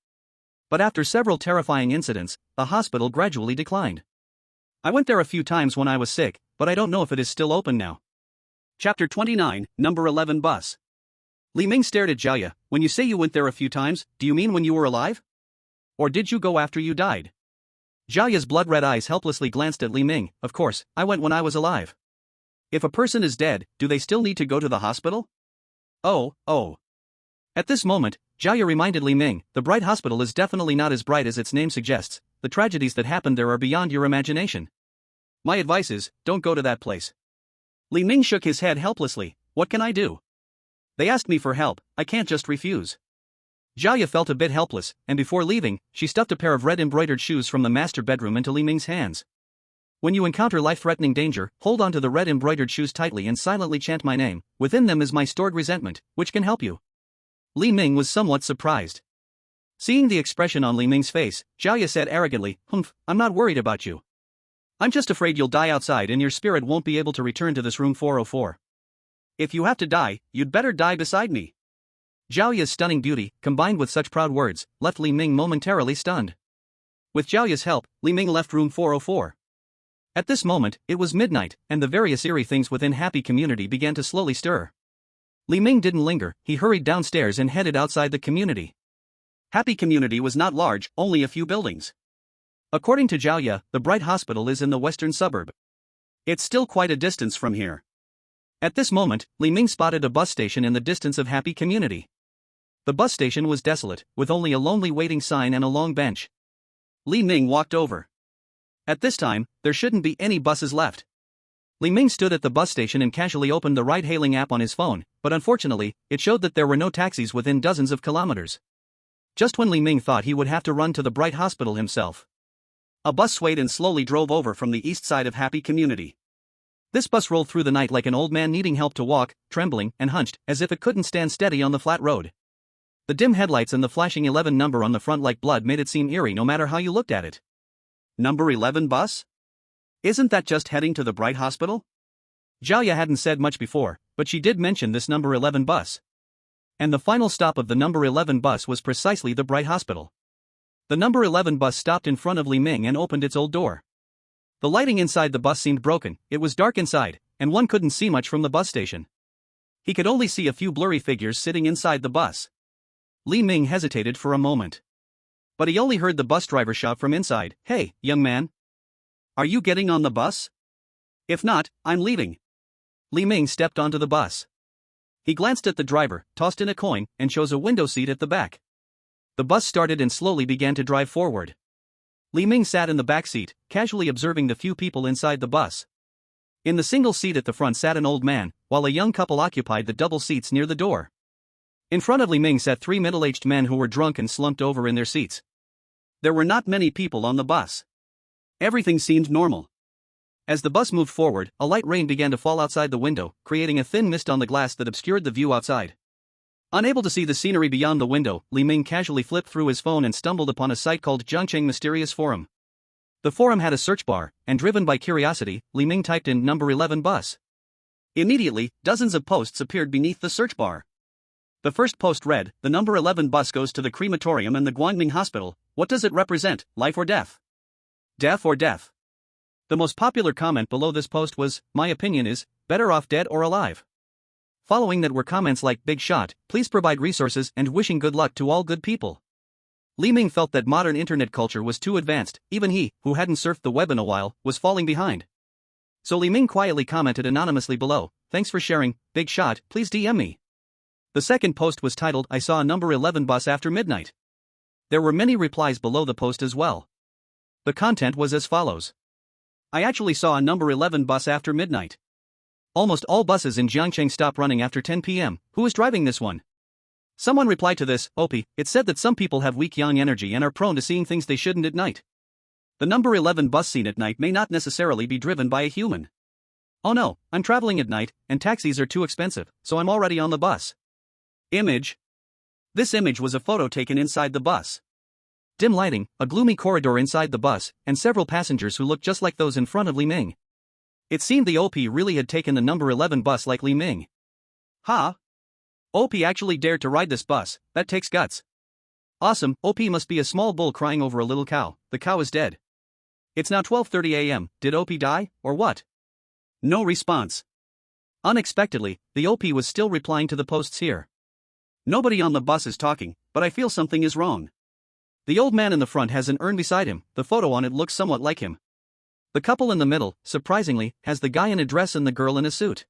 But after several terrifying incidents, the hospital gradually declined. I went there a few times when I was sick, but I don't know if it is still open now." Chapter 29, Number 11 Bus. Li Ming stared at Jiaya. "When you say you went there a few times, do you mean when you were alive? Or did you go after you died?" Jiaya's blood-red eyes helplessly glanced at Li Ming. "Of course, I went when I was alive. If a person is dead, do they still need to go to the hospital?" Oh. At this moment, Jiaya reminded Li Ming, "The Bright Hospital is definitely not as bright as its name suggests. The tragedies that happened there are beyond your imagination. My advice is, don't go to that place." Li Ming shook his head helplessly. "What can I do? They asked me for help, I can't just refuse." Jiaya felt a bit helpless, and before leaving, she stuffed a pair of red embroidered shoes from the master bedroom into Li Ming's hands. "When you encounter life-threatening danger, hold on to the red embroidered shoes tightly and silently chant my name. Within them is my stored resentment, which can help you." Li Ming was somewhat surprised. Seeing the expression on Li Ming's face, Jiaya said arrogantly, "Humph, I'm not worried about you. I'm just afraid you'll die outside and your spirit won't be able to return to this room 404. If you have to die, you'd better die beside me." Jiaya's stunning beauty, combined with such proud words, left Li Ming momentarily stunned. With Jiaya's help, Li Ming left room 404. At this moment, it was midnight, and the various eerie things within Happy Community began to slowly stir. Li Ming didn't linger, he hurried downstairs and headed outside the community. Happy Community was not large, only a few buildings. According to Jiaya, the Bright Hospital is in the western suburb. It's still quite a distance from here. At this moment, Li Ming spotted a bus station in the distance of Happy Community. The bus station was desolate, with only a lonely waiting sign and a long bench. Li Ming walked over. At this time, there shouldn't be any buses left. Li Ming stood at the bus station and casually opened the ride-hailing app on his phone, but unfortunately, it showed that there were no taxis within dozens of kilometers. Just when Li Ming thought he would have to run to the Bright Hospital himself, a bus swayed and slowly drove over from the east side of Happy Community. This bus rolled through the night like an old man needing help to walk, trembling and hunched, as if it couldn't stand steady on the flat road. The dim headlights and the flashing 11 number on the front like blood made it seem eerie no matter how you looked at it. Number 11 bus? Isn't that just heading to the Bright Hospital? Jiaya hadn't said much before, but she did mention this number 11 bus. And the final stop of the number 11 bus was precisely the Bright Hospital. The number 11 bus stopped in front of Li Ming and opened its old door. The lighting inside the bus seemed broken, it was dark inside, and one couldn't see much from the bus station. He could only see a few blurry figures sitting inside the bus. Li Ming hesitated for a moment. But he only heard the bus driver shout from inside, "Hey, young man. Are you getting on the bus? If not, I'm leaving." Li Ming stepped onto the bus. He glanced at the driver, tossed in a coin, and chose a window seat at the back. The bus started and slowly began to drive forward. Li Ming sat in the back seat, casually observing the few people inside the bus. In the single seat at the front sat an old man, while a young couple occupied the double seats near the door. In front of Li Ming sat three middle-aged men who were drunk and slumped over in their seats. There were not many people on the bus. Everything seemed normal. As the bus moved forward, a light rain began to fall outside the window, creating a thin mist on the glass that obscured the view outside. Unable to see the scenery beyond the window, Li Ming casually flipped through his phone and stumbled upon a site called Zhengcheng Mysterious Forum. The forum had a search bar, and driven by curiosity, Li Ming typed in number 11 bus. Immediately, dozens of posts appeared beneath the search bar. The first post read, "The number 11 bus goes to the crematorium and the Guangming Hospital. What does it represent, life or death? Death or death?" The most popular comment below this post was, "My opinion is, better off dead or alive." Following that were comments like, "Big shot, please provide resources and wishing good luck to all good people." Li Ming felt that modern internet culture was too advanced, even he, who hadn't surfed the web in a while, was falling behind. So Li Ming quietly commented anonymously below, "Thanks for sharing, big shot, please DM me." The second post was titled, "I saw a number 11 bus after midnight." There were many replies below the post as well. The content was as follows. "I actually saw a number 11 bus after midnight. Almost all buses in Jiangcheng stop running after 10 p.m. Who is driving this one?" Someone replied to this, "Opie, it's said that some people have weak yang energy and are prone to seeing things they shouldn't at night. The number 11 bus seen at night may not necessarily be driven by a human. Oh no, I'm traveling at night, and taxis are too expensive, so I'm already on the bus." Image. This image was a photo taken inside the bus. Dim lighting, a gloomy corridor inside the bus, and several passengers who looked just like those in front of Li Ming. It seemed the OP really had taken the number 11 bus like Li Ming. Ha! OP actually dared to ride this bus, that takes guts. Awesome, OP must be a small bull crying over a little cow, the cow is dead. It's now 12:30 a.m., did OP die, or what? No response. Unexpectedly, the OP was still replying to the posts here. Nobody on the bus is talking, but I feel something is wrong. The old man in the front has an urn beside him, the photo on it looks somewhat like him. The couple in the middle, surprisingly, has the guy in a dress and the girl in a suit.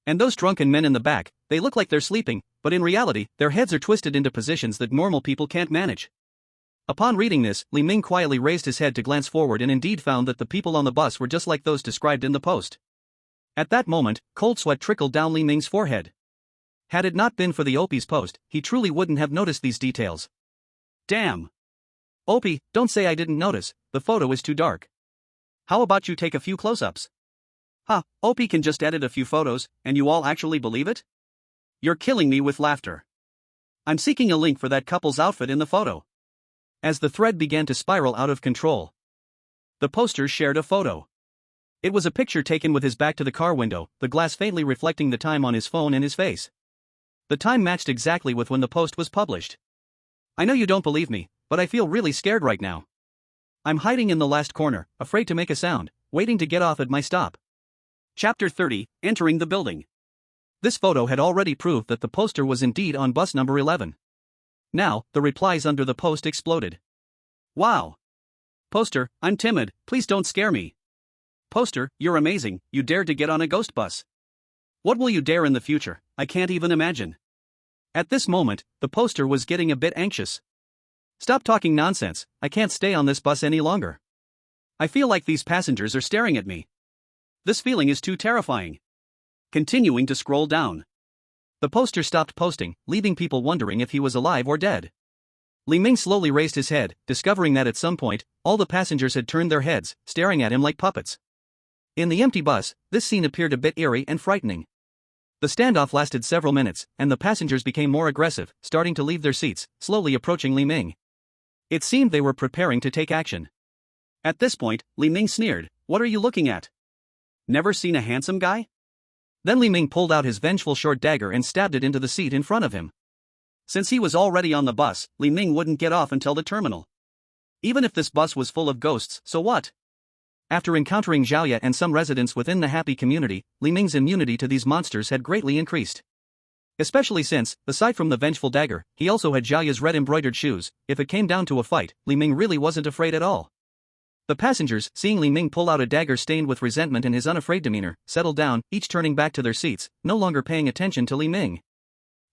And those drunken men in the back, they look like they're sleeping, but in reality, their heads are twisted into positions that normal people can't manage. Upon reading this, Li Ming quietly raised his head to glance forward and indeed found that the people on the bus were just like those described in the post. At that moment, cold sweat trickled down Li Ming's forehead. Had it not been for the OP's post, he truly wouldn't have noticed these details. Damn. OP, don't say I didn't notice, the photo is too dark. How about you take a few close-ups? Huh, OP can just edit a few photos, and you all actually believe it? You're killing me with laughter. I'm seeking a link for that couple's outfit in the photo. As the thread began to spiral out of control, the posters shared a photo. It was a picture taken with his back to the car window, the glass faintly reflecting the time on his phone and his face. The time matched exactly with when the post was published. I know you don't believe me, but I feel really scared right now. I'm hiding in the last corner, afraid to make a sound, waiting to get off at my stop. Chapter 30, Entering the Building. This photo had already proved that the poster was indeed on bus number 11. Now, the replies under the post exploded. Wow. Poster, I'm timid, please don't scare me. Poster, you're amazing, you dared to get on a ghost bus. What will you dare in the future, I can't even imagine. At this moment, the poster was getting a bit anxious. Stop talking nonsense, I can't stay on this bus any longer. I feel like these passengers are staring at me. This feeling is too terrifying. Continuing to scroll down. The poster stopped posting, leaving people wondering if he was alive or dead. Li Ming slowly raised his head, discovering that at some point, all the passengers had turned their heads, staring at him like puppets. In the empty bus, this scene appeared a bit eerie and frightening. The standoff lasted several minutes, and the passengers became more aggressive, starting to leave their seats, slowly approaching Li Ming. It seemed they were preparing to take action. At this point, Li Ming sneered, "What are you looking at? Never seen a handsome guy?" Then Li Ming pulled out his vengeful short dagger and stabbed it into the seat in front of him. Since he was already on the bus, Li Ming wouldn't get off until the terminal. Even if this bus was full of ghosts, so what? After encountering Zhaoye and some residents within the happy community, Li Ming's immunity to these monsters had greatly increased. Especially since, aside from the vengeful dagger, he also had Zhaoye's red embroidered shoes. If it came down to a fight, Li Ming really wasn't afraid at all. The passengers, seeing Li Ming pull out a dagger stained with resentment and his unafraid demeanor, settled down, each turning back to their seats, no longer paying attention to Li Ming.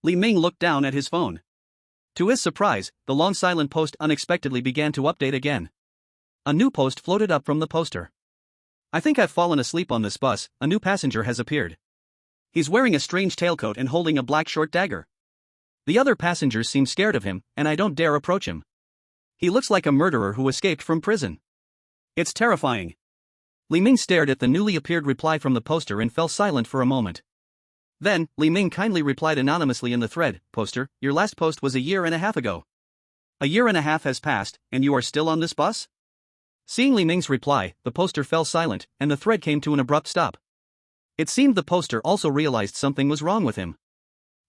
Li Ming looked down at his phone. To his surprise, the long silent post unexpectedly began to update again. A new post floated up from the poster. I think I've fallen asleep on this bus, a new passenger has appeared. He's wearing a strange tailcoat and holding a black short dagger. The other passengers seem scared of him, and I don't dare approach him. He looks like a murderer who escaped from prison. It's terrifying. Li Ming stared at the newly appeared reply from the poster and fell silent for a moment. Then, Li Ming kindly replied anonymously in the thread, "Poster, your last post was a year and a half ago. A year and a half has passed, and you are still on this bus?" Seeing Li Ming's reply, the poster fell silent, and the thread came to an abrupt stop. It seemed the poster also realized something was wrong with him.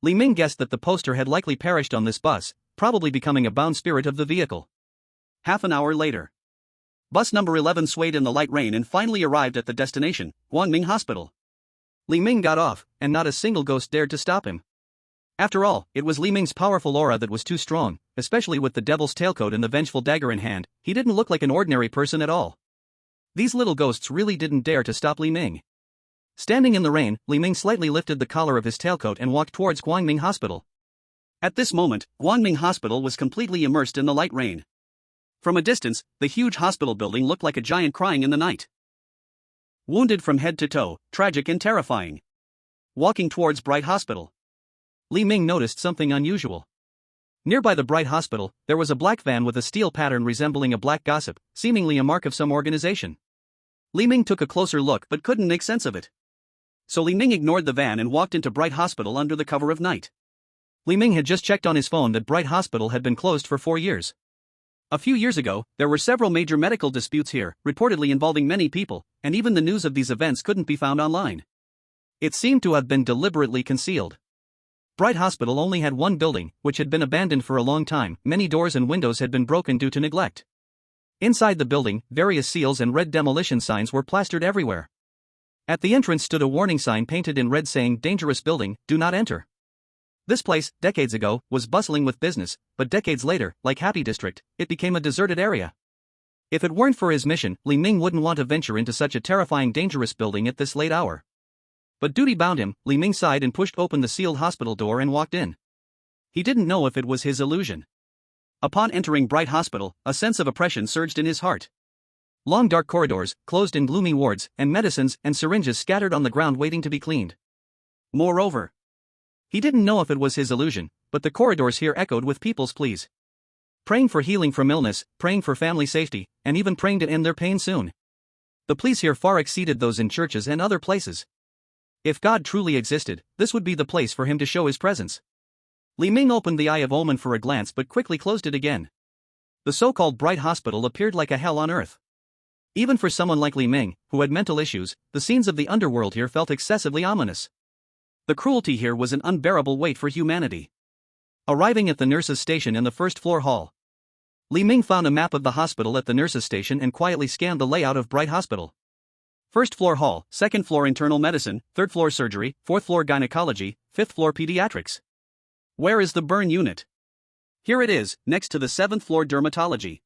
Li Ming guessed that the poster had likely perished on this bus, probably becoming a bound spirit of the vehicle. Half an hour later. Bus number 11 swayed in the light rain and finally arrived at the destination, Guangming Hospital. Li Ming got off, and not a single ghost dared to stop him. After all, it was Li Ming's powerful aura that was too strong, especially with the devil's tailcoat and the vengeful dagger in hand. He didn't look like an ordinary person at all. These little ghosts really didn't dare to stop Li Ming. Standing in the rain, Li Ming slightly lifted the collar of his tailcoat and walked towards Guangming Hospital. At this moment, Guangming Hospital was completely immersed in the light rain. From a distance, the huge hospital building looked like a giant crying in the night. Wounded from head to toe, tragic and terrifying. Walking towards Bright Hospital. Li Ming noticed something unusual. Nearby the Bright Hospital, there was a black van with a steel pattern resembling a black gossip, seemingly a mark of some organization. Li Ming took a closer look but couldn't make sense of it. So Li Ming ignored the van and walked into Bright Hospital under the cover of night. Li Ming had just checked on his phone that Bright Hospital had been closed for 4 years. A few years ago, there were several major medical disputes here, reportedly involving many people, and even the news of these events couldn't be found online. It seemed to have been deliberately concealed. Bright Hospital only had one building, which had been abandoned for a long time. Many doors and windows had been broken due to neglect. Inside the building, various seals and red demolition signs were plastered everywhere. At the entrance stood a warning sign painted in red saying, "Dangerous building, do not enter." This place, decades ago, was bustling with business, but decades later, like Happy District, it became a deserted area. If it weren't for his mission, Li Ming wouldn't want to venture into such a terrifying, dangerous building at this late hour. But duty bound him. Li Ming sighed and pushed open the sealed hospital door and walked in. He didn't know if it was his illusion. Upon entering Bright Hospital, a sense of oppression surged in his heart. Long dark corridors, closed and gloomy wards, and medicines and syringes scattered on the ground waiting to be cleaned. Moreover, he didn't know if it was his illusion, but the corridors here echoed with people's pleas. Praying for healing from illness, praying for family safety, and even praying to end their pain soon. The pleas here far exceeded those in churches and other places. If God truly existed, this would be the place for him to show his presence. Li Ming opened the Eye of Omen for a glance but quickly closed it again. The so-called Bright Hospital appeared like a hell on earth. Even for someone like Li Ming, who had mental issues, the scenes of the underworld here felt excessively ominous. The cruelty here was an unbearable weight for humanity. Arriving at the nurses' station in the first-floor hall, Li Ming found a map of the hospital at the nurses' station and quietly scanned the layout of Bright Hospital. First-floor hall, second-floor internal medicine, third-floor surgery, fourth-floor gynecology, fifth-floor pediatrics. Where is the burn unit? Here it is, next to the seventh-floor dermatology.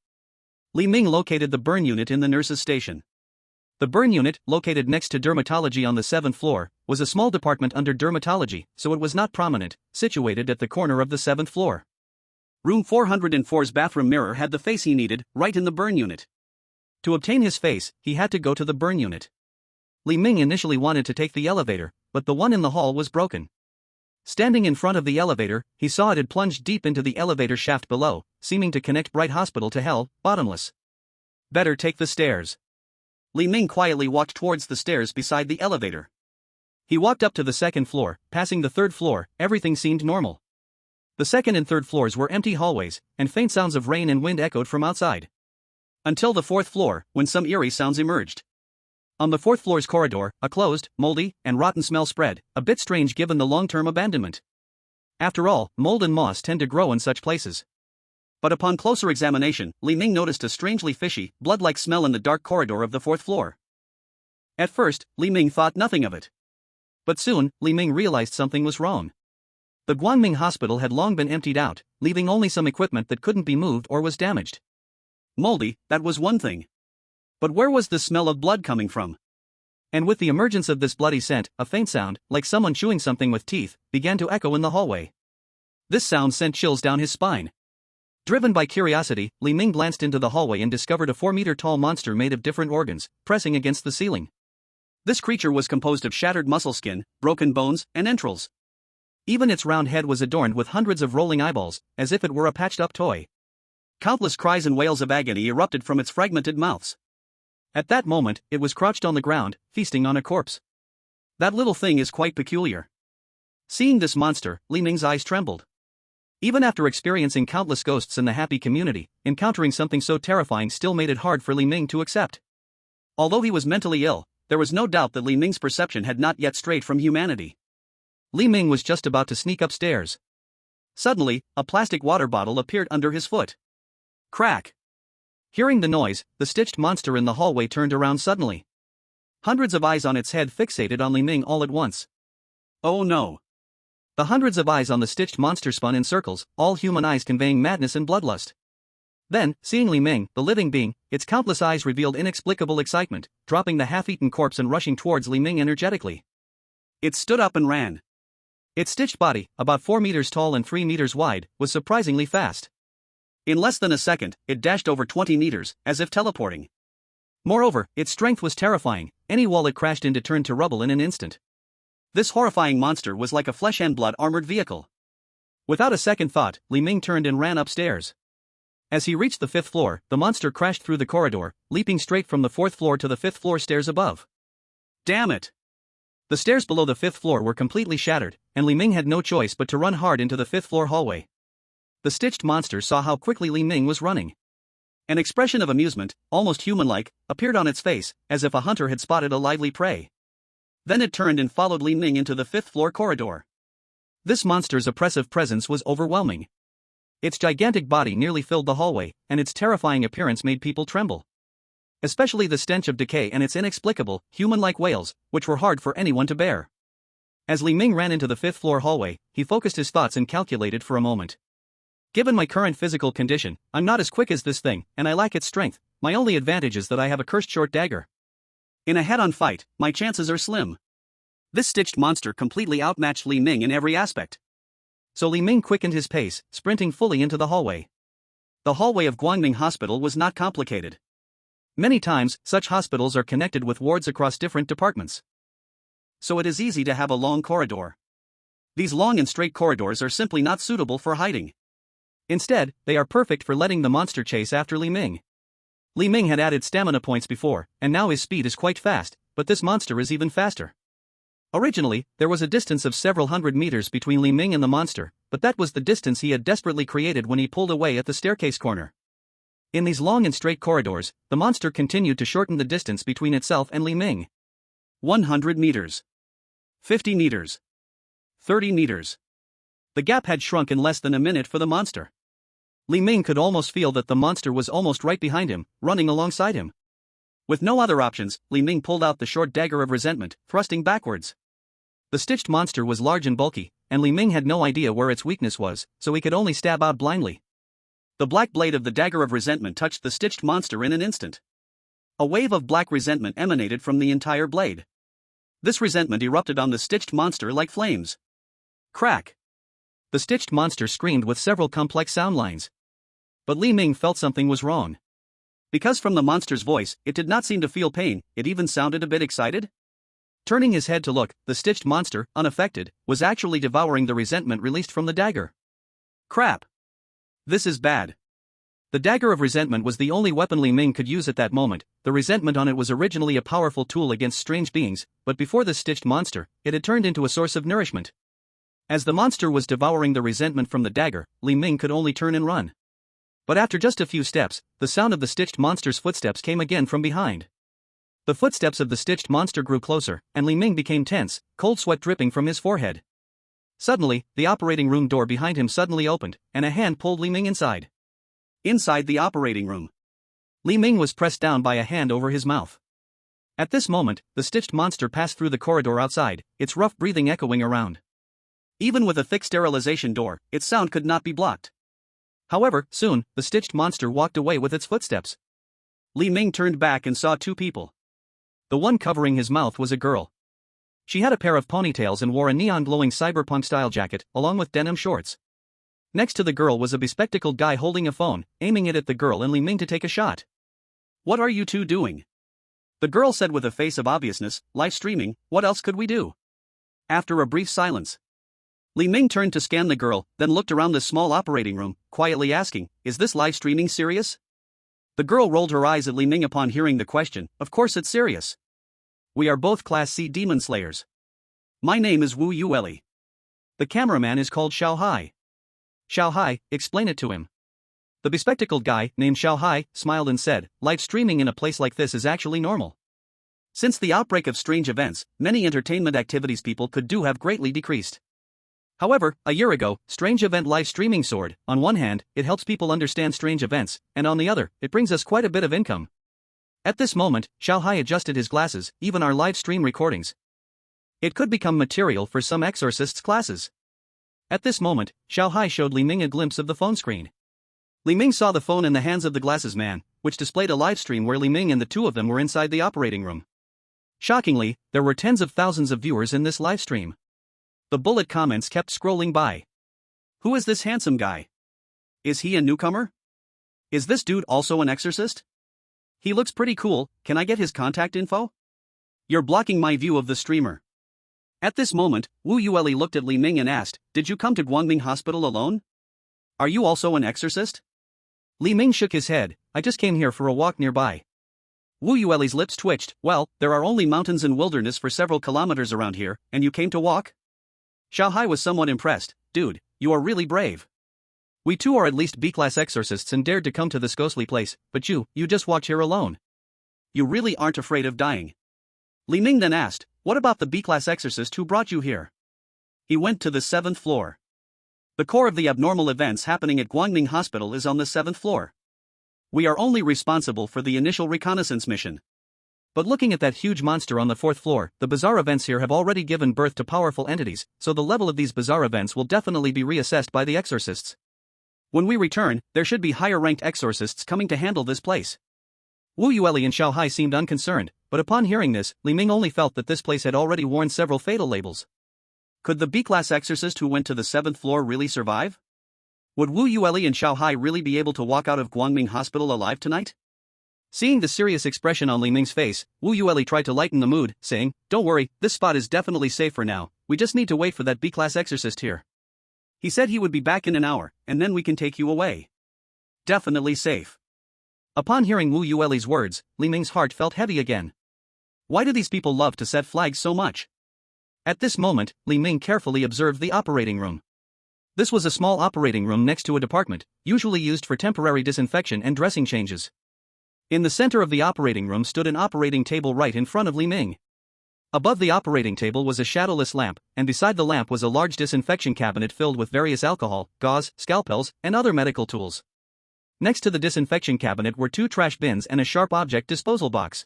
Li Ming located the burn unit in the nurses' station. The burn unit, located next to dermatology on the 7th floor, was a small department under dermatology, so it was not prominent, situated at the corner of the 7th floor. Room 404's bathroom mirror had the face he needed, right in the burn unit. To obtain his face, he had to go to the burn unit. Li Ming initially wanted to take the elevator, but the one in the hall was broken. Standing in front of the elevator, he saw it had plunged deep into the elevator shaft below, seeming to connect Bright Hospital to hell, bottomless. Better take the stairs. Li Ming quietly walked towards the stairs beside the elevator. He walked up to the 2nd floor, passing the 3rd floor. Everything seemed normal. The 2nd and 3rd floors were empty hallways, and faint sounds of rain and wind echoed from outside. Until the 4th floor, when some eerie sounds emerged. On the 4th floor's corridor, a closed, moldy, and rotten smell spread, a bit strange given the long-term abandonment. After all, mold and moss tend to grow in such places. But upon closer examination, Li Ming noticed a strangely fishy, blood-like smell in the dark corridor of the 4th floor. At first, Li Ming thought nothing of it. But soon, Li Ming realized something was wrong. The Guangming Hospital had long been emptied out, leaving only some equipment that couldn't be moved or was damaged. Moldy, that was one thing. But where was the smell of blood coming from? And with the emergence of this bloody scent, a faint sound, like someone chewing something with teeth, began to echo in the hallway. This sound sent chills down his spine. Driven by curiosity, Li Ming glanced into the hallway and discovered a 4-meter-tall monster made of different organs, pressing against the ceiling. This creature was composed of shattered muscle skin, broken bones, and entrails. Even its round head was adorned with hundreds of rolling eyeballs, as if it were a patched-up toy. Countless cries and wails of agony erupted from its fragmented mouths. At that moment, it was crouched on the ground, feasting on a corpse. That little thing is quite peculiar. Seeing this monster, Li Ming's eyes trembled. Even after experiencing countless ghosts in the happy community, encountering something so terrifying still made it hard for Li Ming to accept. Although he was mentally ill, there was no doubt that Li Ming's perception had not yet strayed from humanity. Li Ming was just about to sneak upstairs. Suddenly, a plastic water bottle appeared under his foot. Crack! Hearing the noise, the stitched monster in the hallway turned around suddenly. Hundreds of eyes on its head fixated on Li Ming all at once. Oh no! The hundreds of eyes on the stitched monster spun in circles, all human eyes conveying madness and bloodlust. Then, seeing Li Ming, the living being, its countless eyes revealed inexplicable excitement, dropping the half-eaten corpse and rushing towards Li Ming energetically. It stood up and ran. Its stitched body, about 4 meters tall and 3 meters wide, was surprisingly fast. In less than a second, it dashed over 20 meters, as if teleporting. Moreover, its strength was terrifying. Any wall it crashed into turned to rubble in an instant. This horrifying monster was like a flesh-and-blood armored vehicle. Without a second thought, Li Ming turned and ran upstairs. As he reached the 5th floor, the monster crashed through the corridor, leaping straight from the 4th floor to the 5th floor stairs above. Damn it! The stairs below the 5th floor were completely shattered, and Li Ming had no choice but to run hard into the 5th floor hallway. The stitched monster saw how quickly Li Ming was running. An expression of amusement, almost human-like, appeared on its face, as if a hunter had spotted a lively prey. Then it turned and followed Li Ming into the 5th floor corridor. This monster's oppressive presence was overwhelming. Its gigantic body nearly filled the hallway, and its terrifying appearance made people tremble. Especially the stench of decay and its inexplicable, human-like wails, which were hard for anyone to bear. As Li Ming ran into the 5th floor hallway, he focused his thoughts and calculated for a moment. Given my current physical condition, I'm not as quick as this thing, and I lack its strength. My only advantage is that I have a cursed short dagger. In a head-on fight, my chances are slim. This stitched monster completely outmatched Li Ming in every aspect. So Li Ming quickened his pace, sprinting fully into the hallway. The hallway of Guangming Hospital was not complicated. Many times, such hospitals are connected with wards across different departments. So it is easy to have a long corridor. These long and straight corridors are simply not suitable for hiding. Instead, they are perfect for letting the monster chase after Li Ming. Li Ming had added stamina points before, and now his speed is quite fast, but this monster is even faster. Originally, there was a distance of several hundred meters between Li Ming and the monster, but that was the distance he had desperately created when he pulled away at the staircase corner. In these long and straight corridors, the monster continued to shorten the distance between itself and Li Ming. 100 meters. 50 meters. 30 meters. The gap had shrunk in less than a minute for the monster. Li Ming could almost feel that the monster was almost right behind him, running alongside him. With no other options, Li Ming pulled out the short dagger of resentment, thrusting backwards. The stitched monster was large and bulky, and Li Ming had no idea where its weakness was, so he could only stab out blindly. The black blade of the dagger of resentment touched the stitched monster in an instant. A wave of black resentment emanated from the entire blade. This resentment erupted on the stitched monster like flames. Crack! The stitched monster screamed with several complex sound lines. But Li Ming felt something was wrong. Because from the monster's voice, it did not seem to feel pain, it even sounded a bit excited. Turning his head to look, the stitched monster, unaffected, was actually devouring the resentment released from the dagger. Crap! This is bad. The dagger of resentment was the only weapon Li Ming could use at that moment. The resentment on it was originally a powerful tool against strange beings, but before this stitched monster, it had turned into a source of nourishment. As the monster was devouring the resentment from the dagger, Li Ming could only turn and run. But after just a few steps, the sound of the stitched monster's footsteps came again from behind. The footsteps of the stitched monster grew closer, and Li Ming became tense, cold sweat dripping from his forehead. Suddenly, the operating room door behind him suddenly opened, and a hand pulled Li Ming inside. Inside the operating room, Li Ming was pressed down by a hand over his mouth. At this moment, the stitched monster passed through the corridor outside, its rough breathing echoing around. Even with a thick sterilization door, its sound could not be blocked. However, soon, the stitched monster walked away with its footsteps. Li Ming turned back and saw two people. The one covering his mouth was a girl. She had a pair of ponytails and wore a neon-glowing cyberpunk-style jacket, along with denim shorts. Next to the girl was a bespectacled guy holding a phone, aiming it at the girl and Li Ming to take a shot. "What are you two doing?" the girl said with a face of obviousness. "Live streaming, what else could we do?" After a brief silence, Li Ming turned to scan the girl, then looked around the small operating room, quietly asking, "Is this live streaming serious?" The girl rolled her eyes at Li Ming upon hearing the question. "Of course it's serious. We are both Class C demon slayers. My name is Wu Yueli. The cameraman is called Xiao Hai." "Xiao Hai, explain it to him." The bespectacled guy, named Xiao Hai, smiled and said, "Live streaming in a place like this is actually normal. Since the outbreak of strange events, many entertainment activities people could do have greatly decreased. However, a year ago, strange event live streaming soared. On one hand, it helps people understand strange events, and on the other, it brings us quite a bit of income." At this moment, Xiao Hai adjusted his glasses. "Even our live stream recordings. It could become material for some exorcists' classes." At this moment, Xiao Hai showed Li Ming a glimpse of the phone screen. Li Ming saw the phone in the hands of the glasses man, which displayed a live stream where Li Ming and the two of them were inside the operating room. Shockingly, there were tens of thousands of viewers in this live stream. The bullet comments kept scrolling by. "Who is this handsome guy? Is he a newcomer? Is this dude also an exorcist? He looks pretty cool, can I get his contact info? You're blocking my view of the streamer." At this moment, Wu Yueli looked at Li Ming and asked, "Did you come to Guangming Hospital alone? Are you also an exorcist?" Li Ming shook his head. "I just came here for a walk nearby." Wu Yueli's lips twitched. "Well, there are only mountains and wilderness for several kilometers around here, and you came to walk?" Xiao Hai was somewhat impressed. "Dude, you are really brave. We too are at least B-class exorcists and dared to come to this ghostly place, but you just walked here alone. You really aren't afraid of dying?" Li Ming then asked, "What about the B-class exorcist who brought you here?" "He went to the 7th floor. The core of the abnormal events happening at Guangming Hospital is on the 7th floor. We are only responsible for the initial reconnaissance mission. But looking at that huge monster on the 4th floor, the bizarre events here have already given birth to powerful entities, so the level of these bizarre events will definitely be reassessed by the exorcists. When we return, there should be higher-ranked exorcists coming to handle this place." Wu Yueli and Xiao Hai seemed unconcerned, but upon hearing this, Li Ming only felt that this place had already worn several fatal labels. Could the B-class exorcist who went to the 7th floor really survive? Would Wu Yueli and Xiao Hai really be able to walk out of Guangming Hospital alive tonight? Seeing the serious expression on Li Ming's face, Wu Yueli tried to lighten the mood, saying, "Don't worry, this spot is definitely safe for now, we just need to wait for that B-class exorcist here. He said he would be back in an hour, and then we can take you away. Definitely safe." Upon hearing Wu Yueli's words, Li Ming's heart felt heavy again. Why do these people love to set flags so much? At this moment, Li Ming carefully observed the operating room. This was a small operating room next to a department, usually used for temporary disinfection and dressing changes. In the center of the operating room stood an operating table right in front of Li Ming. Above the operating table was a shadowless lamp, and beside the lamp was a large disinfection cabinet filled with various alcohol, gauze, scalpels, and other medical tools. Next to the disinfection cabinet were two trash bins and a sharp object disposal box.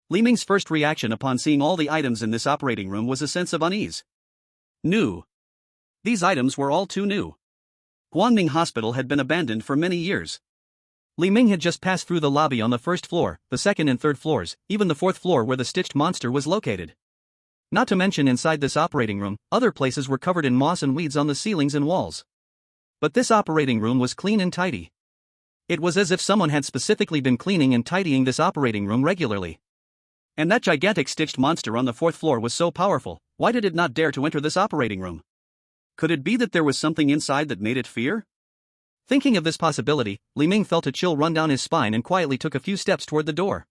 Li Ming's first reaction upon seeing all the items in this operating room was a sense of unease. New. These items were all too new. Guangming Hospital had been abandoned for many years. Li Ming had just passed through the lobby on the 1st floor, the 2nd and 3rd floors, even the 4th floor where the stitched monster was located. Not to mention inside this operating room, other places were covered in moss and weeds on the ceilings and walls. But this operating room was clean and tidy. It was as if someone had specifically been cleaning and tidying this operating room regularly. And that gigantic stitched monster on the 4th floor was so powerful, why did it not dare to enter this operating room? Could it be that there was something inside that made it fear? Thinking of this possibility, Li Ming felt a chill run down his spine and quietly took a few steps toward the door.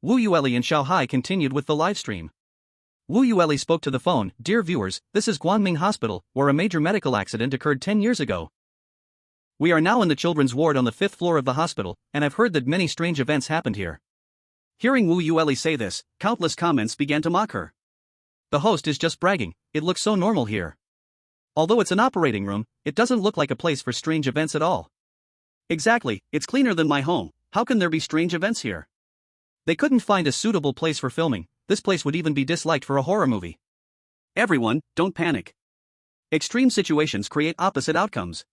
Wu Yueli and Xiao Hai continued with the livestream. Wu Yueli spoke to the phone, "Dear viewers, this is Guangming Hospital, where a major medical accident occurred 10 years ago. We are now in the children's ward on the 5th floor of the hospital, and I've heard that many strange events happened here." Hearing Wu Yueli say this, countless comments began to mock her. The host is just bragging, it looks so normal here. Although it's an operating room, it doesn't look like a place for strange events at all. Exactly, it's cleaner than my home, how can there be strange events here? They couldn't find a suitable place for filming, this place would even be disliked for a horror movie. Everyone, don't panic. Extreme situations create opposite outcomes.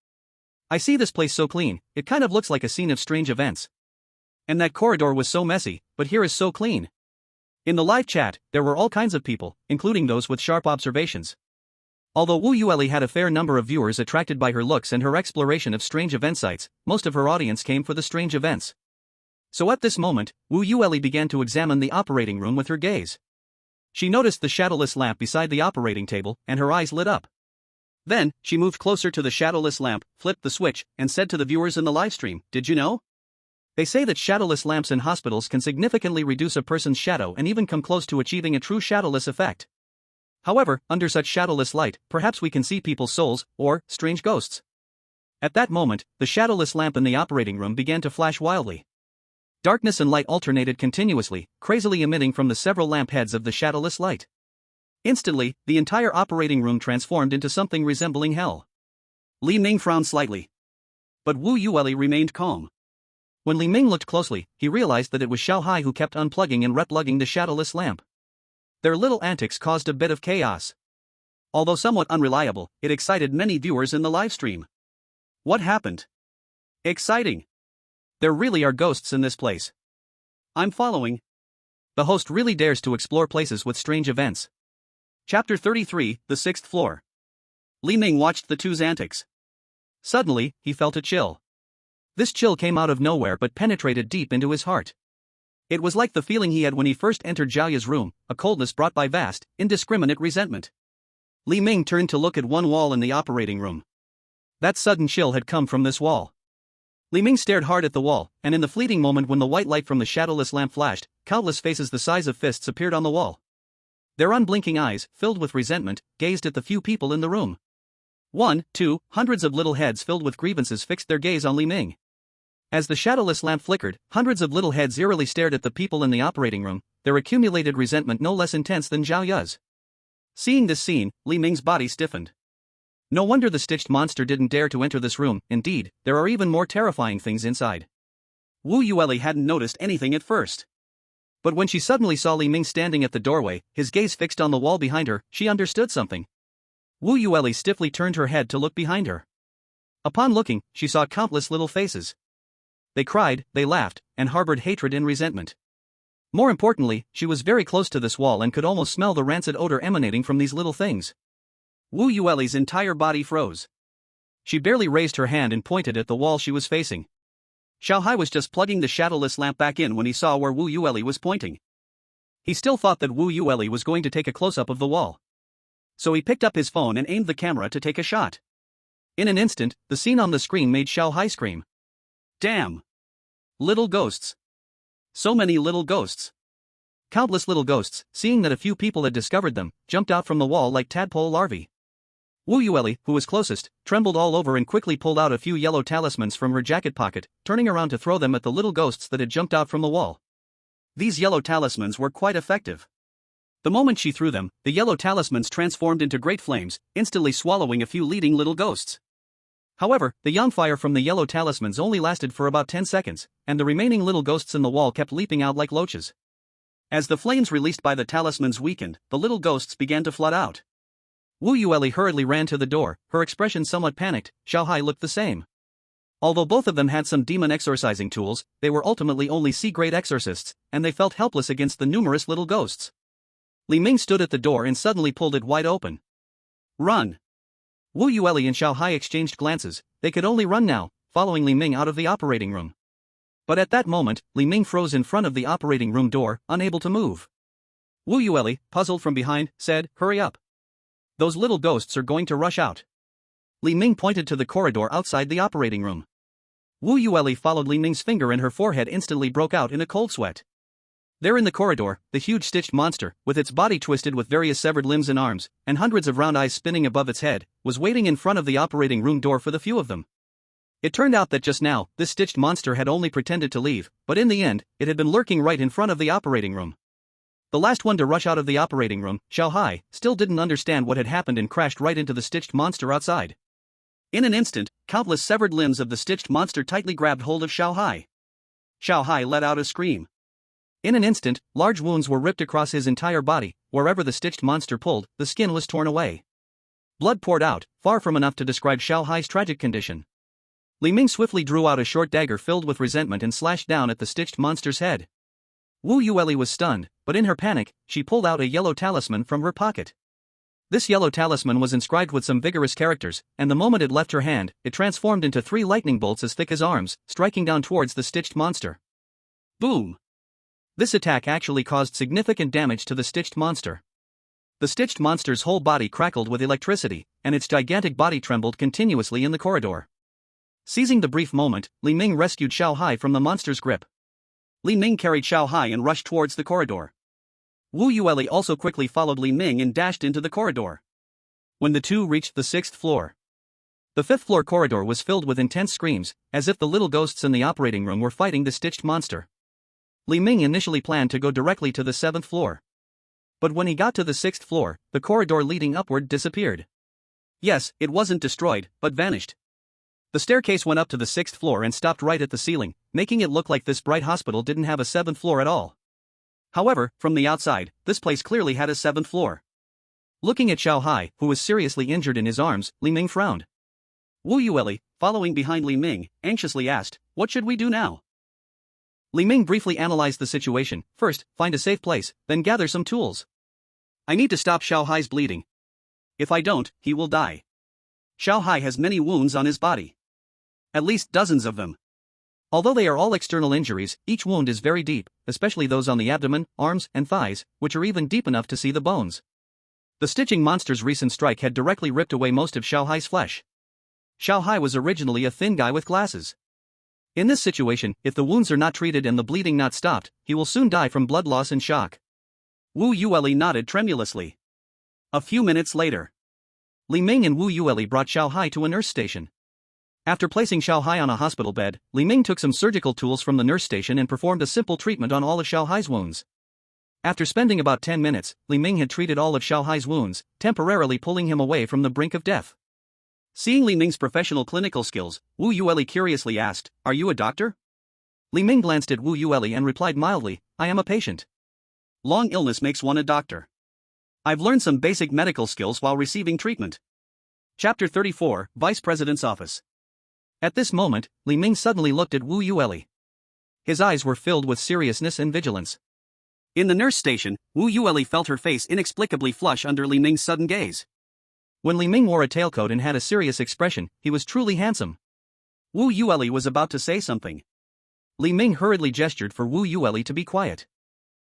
I see this place so clean, it kind of looks like a scene of strange events. And that corridor was so messy, but here is so clean. In the live chat, there were all kinds of people, including those with sharp observations. Although Wu Yueli had a fair number of viewers attracted by her looks and her exploration of strange event sites, most of her audience came for the strange events. So at this moment, Wu Yueli began to examine the operating room with her gaze. She noticed the shadowless lamp beside the operating table, and her eyes lit up. Then, she moved closer to the shadowless lamp, flipped the switch, and said to the viewers in the livestream, "Did you know? They say that shadowless lamps in hospitals can significantly reduce a person's shadow and even come close to achieving a true shadowless effect. However, under such shadowless light, perhaps we can see people's souls, or strange ghosts." At that moment, the shadowless lamp in the operating room began to flash wildly. Darkness and light alternated continuously, crazily emitting from the several lamp heads of the shadowless light. Instantly, the entire operating room transformed into something resembling hell. Li Ming frowned slightly. But Wu Yueli remained calm. When Li Ming looked closely, he realized that it was Xiao Hai who kept unplugging and replugging the shadowless lamp. Their little antics caused a bit of chaos. Although somewhat unreliable, it excited many viewers in the livestream. What happened? Exciting. There really are ghosts in this place. I'm following. The host really dares to explore places with strange events. Chapter 33, The Sixth Floor. Li Ming watched the two's antics. Suddenly, he felt a chill. This chill came out of nowhere but penetrated deep into his heart. It was like the feeling he had when he first entered Zhao Ya's room, a coldness brought by vast, indiscriminate resentment. Li Ming turned to look at one wall in the operating room. That sudden chill had come from this wall. Li Ming stared hard at the wall, and in the fleeting moment when the white light from the shadowless lamp flashed, countless faces the size of fists appeared on the wall. Their unblinking eyes, filled with resentment, gazed at the few people in the room. 1, 2, hundreds of little heads filled with grievances fixed their gaze on Li Ming. As the shadowless lamp flickered, hundreds of little heads eerily stared at the people in the operating room, their accumulated resentment no less intense than Zhao Ya's. Seeing this scene, Li Ming's body stiffened. No wonder the stitched monster didn't dare to enter this room. Indeed, there are even more terrifying things inside. Wu Yueli hadn't noticed anything at first. But when she suddenly saw Li Ming standing at the doorway, his gaze fixed on the wall behind her, she understood something. Wu Yueli stiffly turned her head to look behind her. Upon looking, she saw countless little faces. They cried, they laughed, and harbored hatred and resentment. More importantly, she was very close to this wall and could almost smell the rancid odor emanating from these little things. Wu Yueli's entire body froze. She barely raised her hand and pointed at the wall she was facing. Xiao Hai was just plugging the shadowless lamp back in when he saw where Wu Yueli was pointing. He still thought that Wu Yueli was going to take a close-up of the wall. So he picked up his phone and aimed the camera to take a shot. In an instant, the scene on the screen made Xiao Hai scream. Damn! Little ghosts. So many little ghosts. Countless little ghosts, seeing that a few people had discovered them, jumped out from the wall like tadpole larvae. Wu Yueli, who was closest, trembled all over and quickly pulled out a few yellow talismans from her jacket pocket, turning around to throw them at the little ghosts that had jumped out from the wall. These yellow talismans were quite effective. The moment she threw them, the yellow talismans transformed into great flames, instantly swallowing a few leading little ghosts. However, the young fire from the yellow talismans only lasted for about 10 seconds, and the remaining little ghosts in the wall kept leaping out like loaches. As the flames released by the talismans weakened, the little ghosts began to flood out. Wu Yueli hurriedly ran to the door, her expression somewhat panicked. Xiao Hai looked the same. Although both of them had some demon exorcising tools, they were ultimately only C-grade exorcists, and they felt helpless against the numerous little ghosts. Li Ming stood at the door and suddenly pulled it wide open. Run! Wu Yueli and Xiao Hai exchanged glances. They could only run now, following Li Ming out of the operating room. But at that moment, Li Ming froze in front of the operating room door, unable to move. Wu Yueli, puzzled from behind, said, "Hurry up. Those little ghosts are going to rush out." Li Ming pointed to the corridor outside the operating room. Wu Yueli followed Li Ming's finger and her forehead instantly broke out in a cold sweat. There in the corridor, the huge stitched monster, with its body twisted with various severed limbs and arms, and hundreds of round eyes spinning above its head, was waiting in front of the operating room door for the few of them. It turned out that just now, this stitched monster had only pretended to leave, but in the end, it had been lurking right in front of the operating room. The last one to rush out of the operating room, Xiao Hai, still didn't understand what had happened and crashed right into the stitched monster outside. In an instant, countless severed limbs of the stitched monster tightly grabbed hold of Xiao Hai. Xiao Hai let out a scream. In an instant, large wounds were ripped across his entire body. Wherever the stitched monster pulled, the skin was torn away. Blood poured out, far from enough to describe Xiao Hai's tragic condition. Li Ming swiftly drew out a short dagger filled with resentment and slashed down at the stitched monster's head. Wu Yueli was stunned, but in her panic, she pulled out a yellow talisman from her pocket. This yellow talisman was inscribed with some vigorous characters, and the moment it left her hand, it transformed into 3 lightning bolts as thick as arms, striking down towards the stitched monster. Boom! This attack actually caused significant damage to the stitched monster. The stitched monster's whole body crackled with electricity, and its gigantic body trembled continuously in the corridor. Seizing the brief moment, Li Ming rescued Xiao Hai from the monster's grip. Li Ming carried Xiao Hai and rushed towards the corridor. Wu Yueli also quickly followed Li Ming and dashed into the corridor. When the two reached the 6th floor, the 5th floor corridor was filled with intense screams, as if the little ghosts in the operating room were fighting the stitched monster. Li Ming initially planned to go directly to the 7th floor. But when he got to the 6th floor, the corridor leading upward disappeared. Yes, it wasn't destroyed, but vanished. The staircase went up to the 6th floor and stopped right at the ceiling, making it look like this bright hospital didn't have a 7th floor at all. However, from the outside, this place clearly had a 7th floor. Looking at Xiao Hai, who was seriously injured in his arms, Li Ming frowned. Wu Yueli, following behind Li Ming, anxiously asked, "What should we do now?" Li Ming briefly analyzed the situation. First, find a safe place, then gather some tools. I need to stop Xiao Hai's bleeding. If I don't, he will die. Xiao Hai has many wounds on his body. At least dozens of them. Although they are all external injuries, each wound is very deep, especially those on the abdomen, arms, and thighs, which are even deep enough to see the bones. The stitching monster's recent strike had directly ripped away most of Xiao Hai's flesh. Xiao Hai was originally a thin guy with glasses. In this situation, if the wounds are not treated and the bleeding not stopped, he will soon die from blood loss and shock. Wu Yueli nodded tremulously. A few minutes later, Li Ming and Wu Yueli brought Xiao Hai to a nurse station. After placing Xiao Hai on a hospital bed, Li Ming took some surgical tools from the nurse station and performed a simple treatment on all of Xiao Hai's wounds. After spending about 10 minutes, Li Ming had treated all of Xiao Hai's wounds, temporarily pulling him away from the brink of death. Seeing Li Ming's professional clinical skills, Wu Yueli curiously asked, "Are you a doctor?" Li Ming glanced at Wu Yueli and replied mildly, "I am a patient. Long illness makes one a doctor. I've learned some basic medical skills while receiving treatment." Chapter 34, Vice President's Office. At this moment, Li Ming suddenly looked at Wu Yueli. His eyes were filled with seriousness and vigilance. In the nurse station, Wu Yueli felt her face inexplicably flush under Li Ming's sudden gaze. When Li Ming wore a tailcoat and had a serious expression, he was truly handsome. Wu Yueli was about to say something. Li Ming hurriedly gestured for Wu Yueli to be quiet.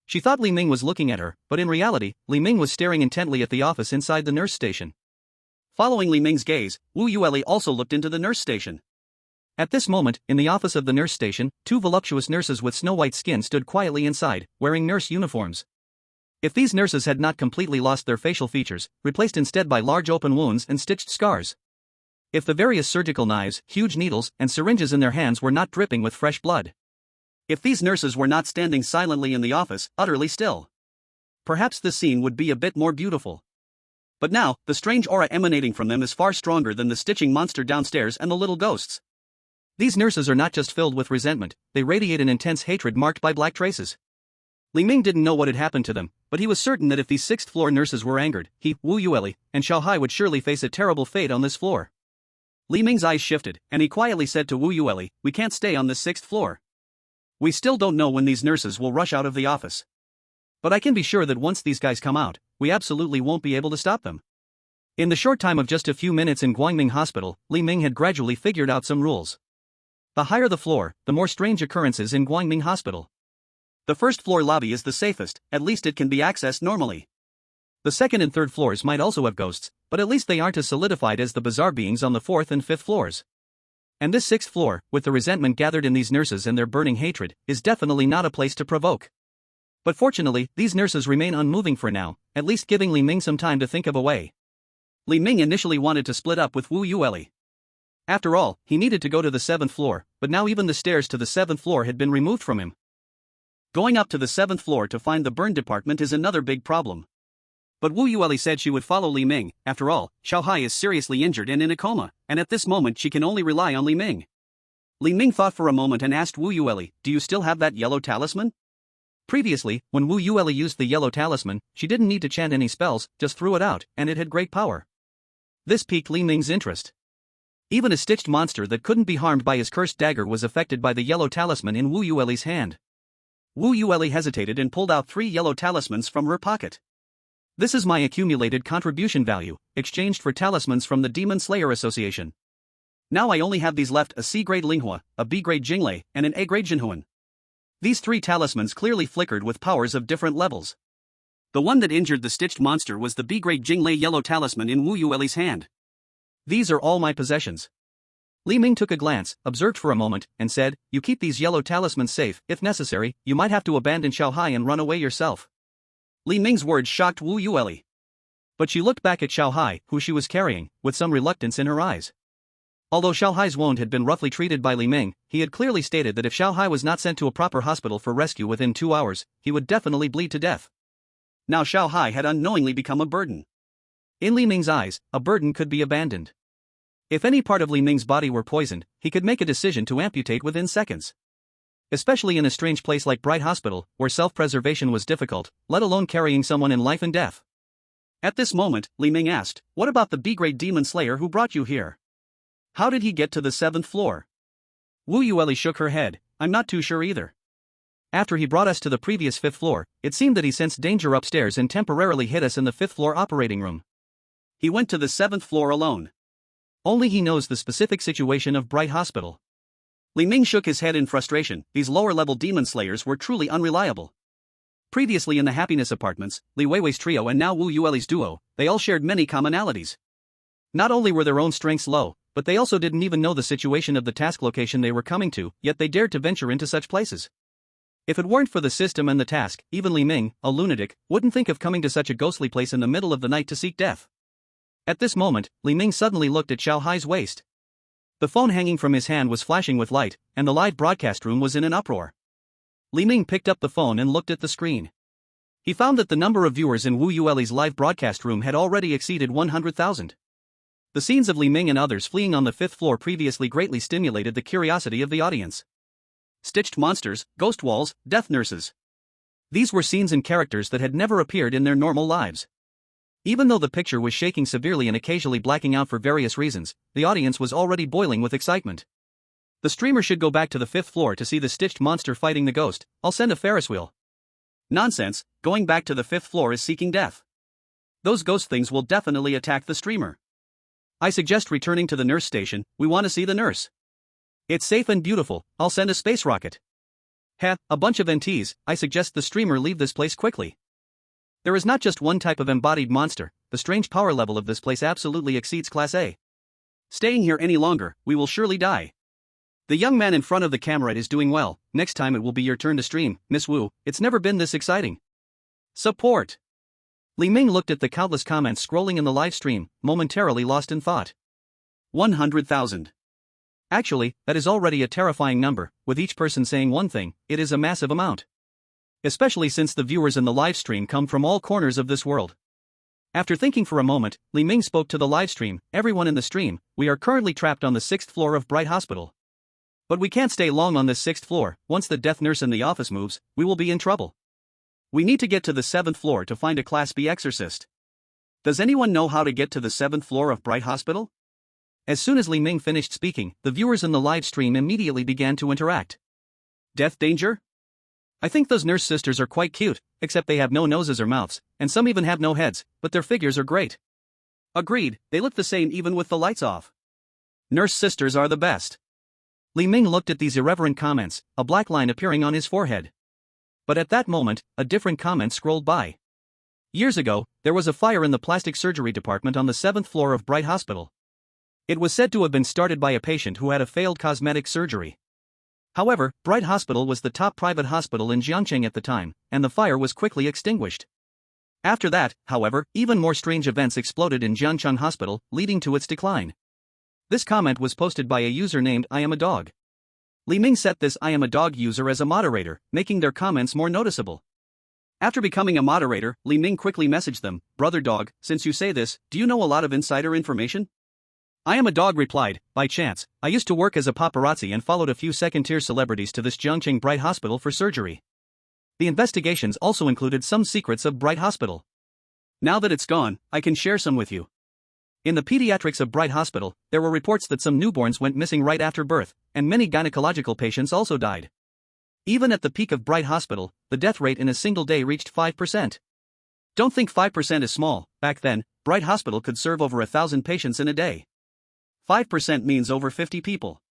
She thought Li Ming was looking at her, but in reality, Li Ming was staring intently at the office inside the nurse station. Following Li Ming's gaze, Wu Yueli also looked into the nurse station. At this moment, in the office of the nurse station, 2 voluptuous nurses with snow-white skin stood quietly inside, wearing nurse uniforms. If these nurses had not completely lost their facial features, replaced instead by large open wounds and stitched scars. If the various surgical knives, huge needles, and syringes in their hands were not dripping with fresh blood. If these nurses were not standing silently in the office, utterly still. Perhaps the scene would be a bit more beautiful. But now, the strange aura emanating from them is far stronger than the stitching monster downstairs and the little ghosts. These nurses are not just filled with resentment, they radiate an intense hatred marked by black traces. Li Ming didn't know what had happened to them, but he was certain that if these 6th floor nurses were angered, he, Wu Yueli, and Xiao Hai would surely face a terrible fate on this floor. Li Ming's eyes shifted, and he quietly said to Wu Yueli, "We can't stay on this 6th floor. We still don't know when these nurses will rush out of the office. But I can be sure that once these guys come out, we absolutely won't be able to stop them." In the short time of just a few minutes in Guangming Hospital, Li Ming had gradually figured out some rules. The higher the floor, the more strange occurrences in Guangming Hospital. The 1st floor lobby is the safest, at least it can be accessed normally. The 2nd and 3rd floors might also have ghosts, but at least they aren't as solidified as the bizarre beings on the 4th and 5th floors. And this 6th floor, with the resentment gathered in these nurses and their burning hatred, is definitely not a place to provoke. But fortunately, these nurses remain unmoving for now, at least giving Li Ming some time to think of a way. Li Ming initially wanted to split up with Wu Yueli. After all, he needed to go to the 7th floor, but now even the stairs to the 7th floor had been removed from him. Going up to the 7th floor to find the burn department is another big problem. But Wu Yueli said she would follow Li Ming. After all, Xiao Hai is seriously injured and in a coma, and at this moment she can only rely on Li Ming. Li Ming thought for a moment and asked Wu Yueli, "Do you still have that yellow talisman?" Previously, when Wu Yueli used the yellow talisman, she didn't need to chant any spells, just threw it out, and it had great power. This piqued Li Ming's interest. Even a stitched monster that couldn't be harmed by his cursed dagger was affected by the yellow talisman in Wu Yueli's hand. Wu Yueli hesitated and pulled out 3 yellow talismans from her pocket. This is my accumulated contribution value, exchanged for talismans from the Demon Slayer Association. Now I only have these left: a C-grade Linghua, a B-grade Jinglei, and an A-grade Jinhuan. These 3 talismans clearly flickered with powers of different levels. The one that injured the stitched monster was the B-grade Jinglei yellow talisman in Wu Yueli's hand. These are all my possessions. Li Ming took a glance, observed for a moment, and said, "You keep these yellow talismans safe. If necessary, you might have to abandon Xiaohai and run away yourself." Li Ming's words shocked Wu Yueli. But she looked back at Xiaohai, who she was carrying, with some reluctance in her eyes. Although Xiaohai's wound had been roughly treated by Li Ming, he had clearly stated that if Xiaohai was not sent to a proper hospital for rescue within 2 hours, he would definitely bleed to death. Now Xiaohai had unknowingly become a burden. In Li Ming's eyes, a burden could be abandoned. If any part of Li Ming's body were poisoned, he could make a decision to amputate within seconds. Especially in a strange place like Bright Hospital, where self-preservation was difficult, let alone carrying someone in life and death. At this moment, Li Ming asked, "What about the B-grade Demon Slayer who brought you here? How did he get to the 7th floor?" Wu Yueli shook her head. "I'm not too sure either. After he brought us to the previous 5th floor, it seemed that he sensed danger upstairs and temporarily hid us in the 5th floor operating room. He went to the 7th floor alone. Only he knows the specific situation of Bright Hospital." Li Ming shook his head in frustration. These lower-level demon slayers were truly unreliable. Previously in the Happiness Apartments, Li Weiwei's trio and now Wu Yueli's duo, they all shared many commonalities. Not only were their own strengths low, but they also didn't even know the situation of the task location they were coming to, yet they dared to venture into such places. If it weren't for the system and the task, even Li Ming, a lunatic, wouldn't think of coming to such a ghostly place in the middle of the night to seek death. At this moment, Li Ming suddenly looked at Xiaohai's waist. The phone hanging from his hand was flashing with light, and the live broadcast room was in an uproar. Li Ming picked up the phone and looked at the screen. He found that the number of viewers in Wu Yueli's live broadcast room had already exceeded 100,000. The scenes of Li Ming and others fleeing on the 5th floor previously greatly stimulated the curiosity of the audience. Stitched monsters, ghost walls, death nurses. These were scenes and characters that had never appeared in their normal lives. Even though the picture was shaking severely and occasionally blacking out for various reasons, the audience was already boiling with excitement. The streamer should go back to the 5th floor to see the stitched monster fighting the ghost. I'll send a Ferris wheel. Nonsense, going back to the 5th floor is seeking death. Those ghost things will definitely attack the streamer. I suggest returning to the nurse station. We want to see the nurse. It's safe and beautiful. I'll send a space rocket. Heh, a bunch of NTs. I suggest the streamer leave this place quickly. There is not just one type of embodied monster, the strange power level of this place absolutely exceeds Class A. Staying here any longer, we will surely die. The young man in front of the camera is doing well. Next time it will be your turn to stream, Miss Wu. It's never been this exciting. Support. Li Ming looked at the countless comments scrolling in the live stream, momentarily lost in thought. 100,000. Actually, that is already a terrifying number, with each person saying one thing. It is a massive amount. Especially since the viewers in the live stream come from all corners of this world. After thinking for a moment, Li Ming spoke to the live stream. Everyone in the stream, we are currently trapped on the 6th floor of Bright Hospital. But we can't stay long on this 6th floor. Once the death nurse in the office moves, we will be in trouble. We need to get to the 7th floor to find a Class B exorcist. Does anyone know how to get to the 7th floor of Bright Hospital? As soon as Li Ming finished speaking, the viewers in the live stream immediately began to interact. Death danger? I think those nurse sisters are quite cute, except they have no noses or mouths, and some even have no heads, but their figures are great. Agreed, they look the same even with the lights off. Nurse sisters are the best. Li Ming looked at these irreverent comments, a black line appearing on his forehead. But at that moment, a different comment scrolled by. Years ago, there was a fire in the plastic surgery department on the 7th floor of Bright Hospital. It was said to have been started by a patient who had a failed cosmetic surgery. However, Bright Hospital was the top private hospital in Jiangcheng at the time, and the fire was quickly extinguished. After that, however, even more strange events exploded in Jiangcheng Hospital, leading to its decline. This comment was posted by a user named I Am a Dog. Li Ming set this I Am a Dog user as a moderator, making their comments more noticeable. After becoming a moderator, Li Ming quickly messaged them, "Brother Dog, since you say this, do you know a lot of insider information?" I Am a Dog replied, "By chance, I used to work as a paparazzi and followed a few second-tier celebrities to this Jiangcheng Bright Hospital for surgery. The investigations also included some secrets of Bright Hospital. Now that it's gone, I can share some with you. In the pediatrics of Bright Hospital, there were reports that some newborns went missing right after birth, and many gynecological patients also died. Even at the peak of Bright Hospital, the death rate in a single day reached 5%. Don't think 5% is small. Back then, Bright Hospital could serve over 1,000 patients in a day. 5% means over 50 people.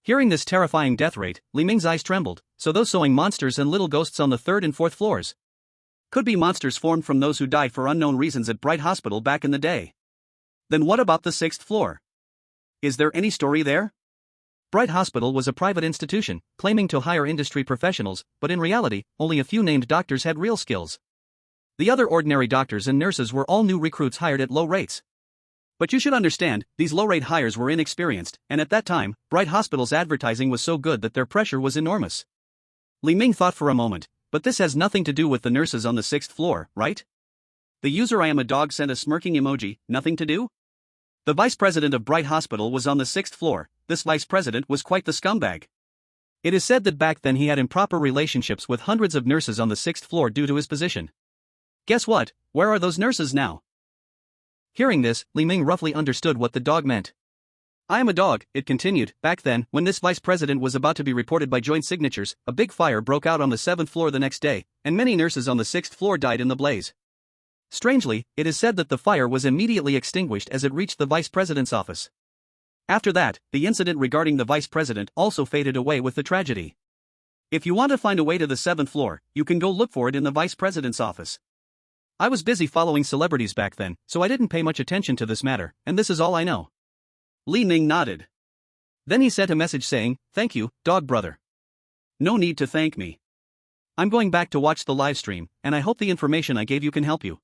Hearing this terrifying death rate, Li Ming's eyes trembled. So those sewing monsters and little ghosts on the 3rd and 4th floors could be monsters formed from those who died for unknown reasons at Bright Hospital back in the day. Then what about the 6th floor? Is there any story there? Bright Hospital was a private institution, claiming to hire industry professionals, but in reality, only a few named doctors had real skills. The other ordinary doctors and nurses were all new recruits hired at low rates. But you should understand, these low-rate hires were inexperienced, and at that time, Bright Hospital's advertising was so good that their pressure was enormous. Li Ming thought for a moment, but this has nothing to do with the nurses on the 6th floor, right? The user I am a dog sent a smirking emoji, nothing to do? The vice president of Bright Hospital was on the 6th floor. This vice president was quite the scumbag. It is said that back then he had improper relationships with hundreds of nurses on the 6th floor due to his position. Guess what? Where are those nurses now? Hearing this, Li Ming roughly understood what the dog meant. I am a dog, it continued. Back then, when this vice president was about to be reported by joint signatures, a big fire broke out on the 7th floor the next day, and many nurses on the 6th floor died in the blaze. Strangely, it is said that the fire was immediately extinguished as it reached the vice president's office. After that, the incident regarding the vice president also faded away with the tragedy. If you want to find a way to the 7th floor, you can go look for it in the vice president's office. I was busy following celebrities back then, so I didn't pay much attention to this matter, and this is all I know. Li Ming nodded. Then he sent a message saying, "Thank you, dog brother. No need to thank me. I'm going back to watch the live stream, and I hope the information I gave you can help you.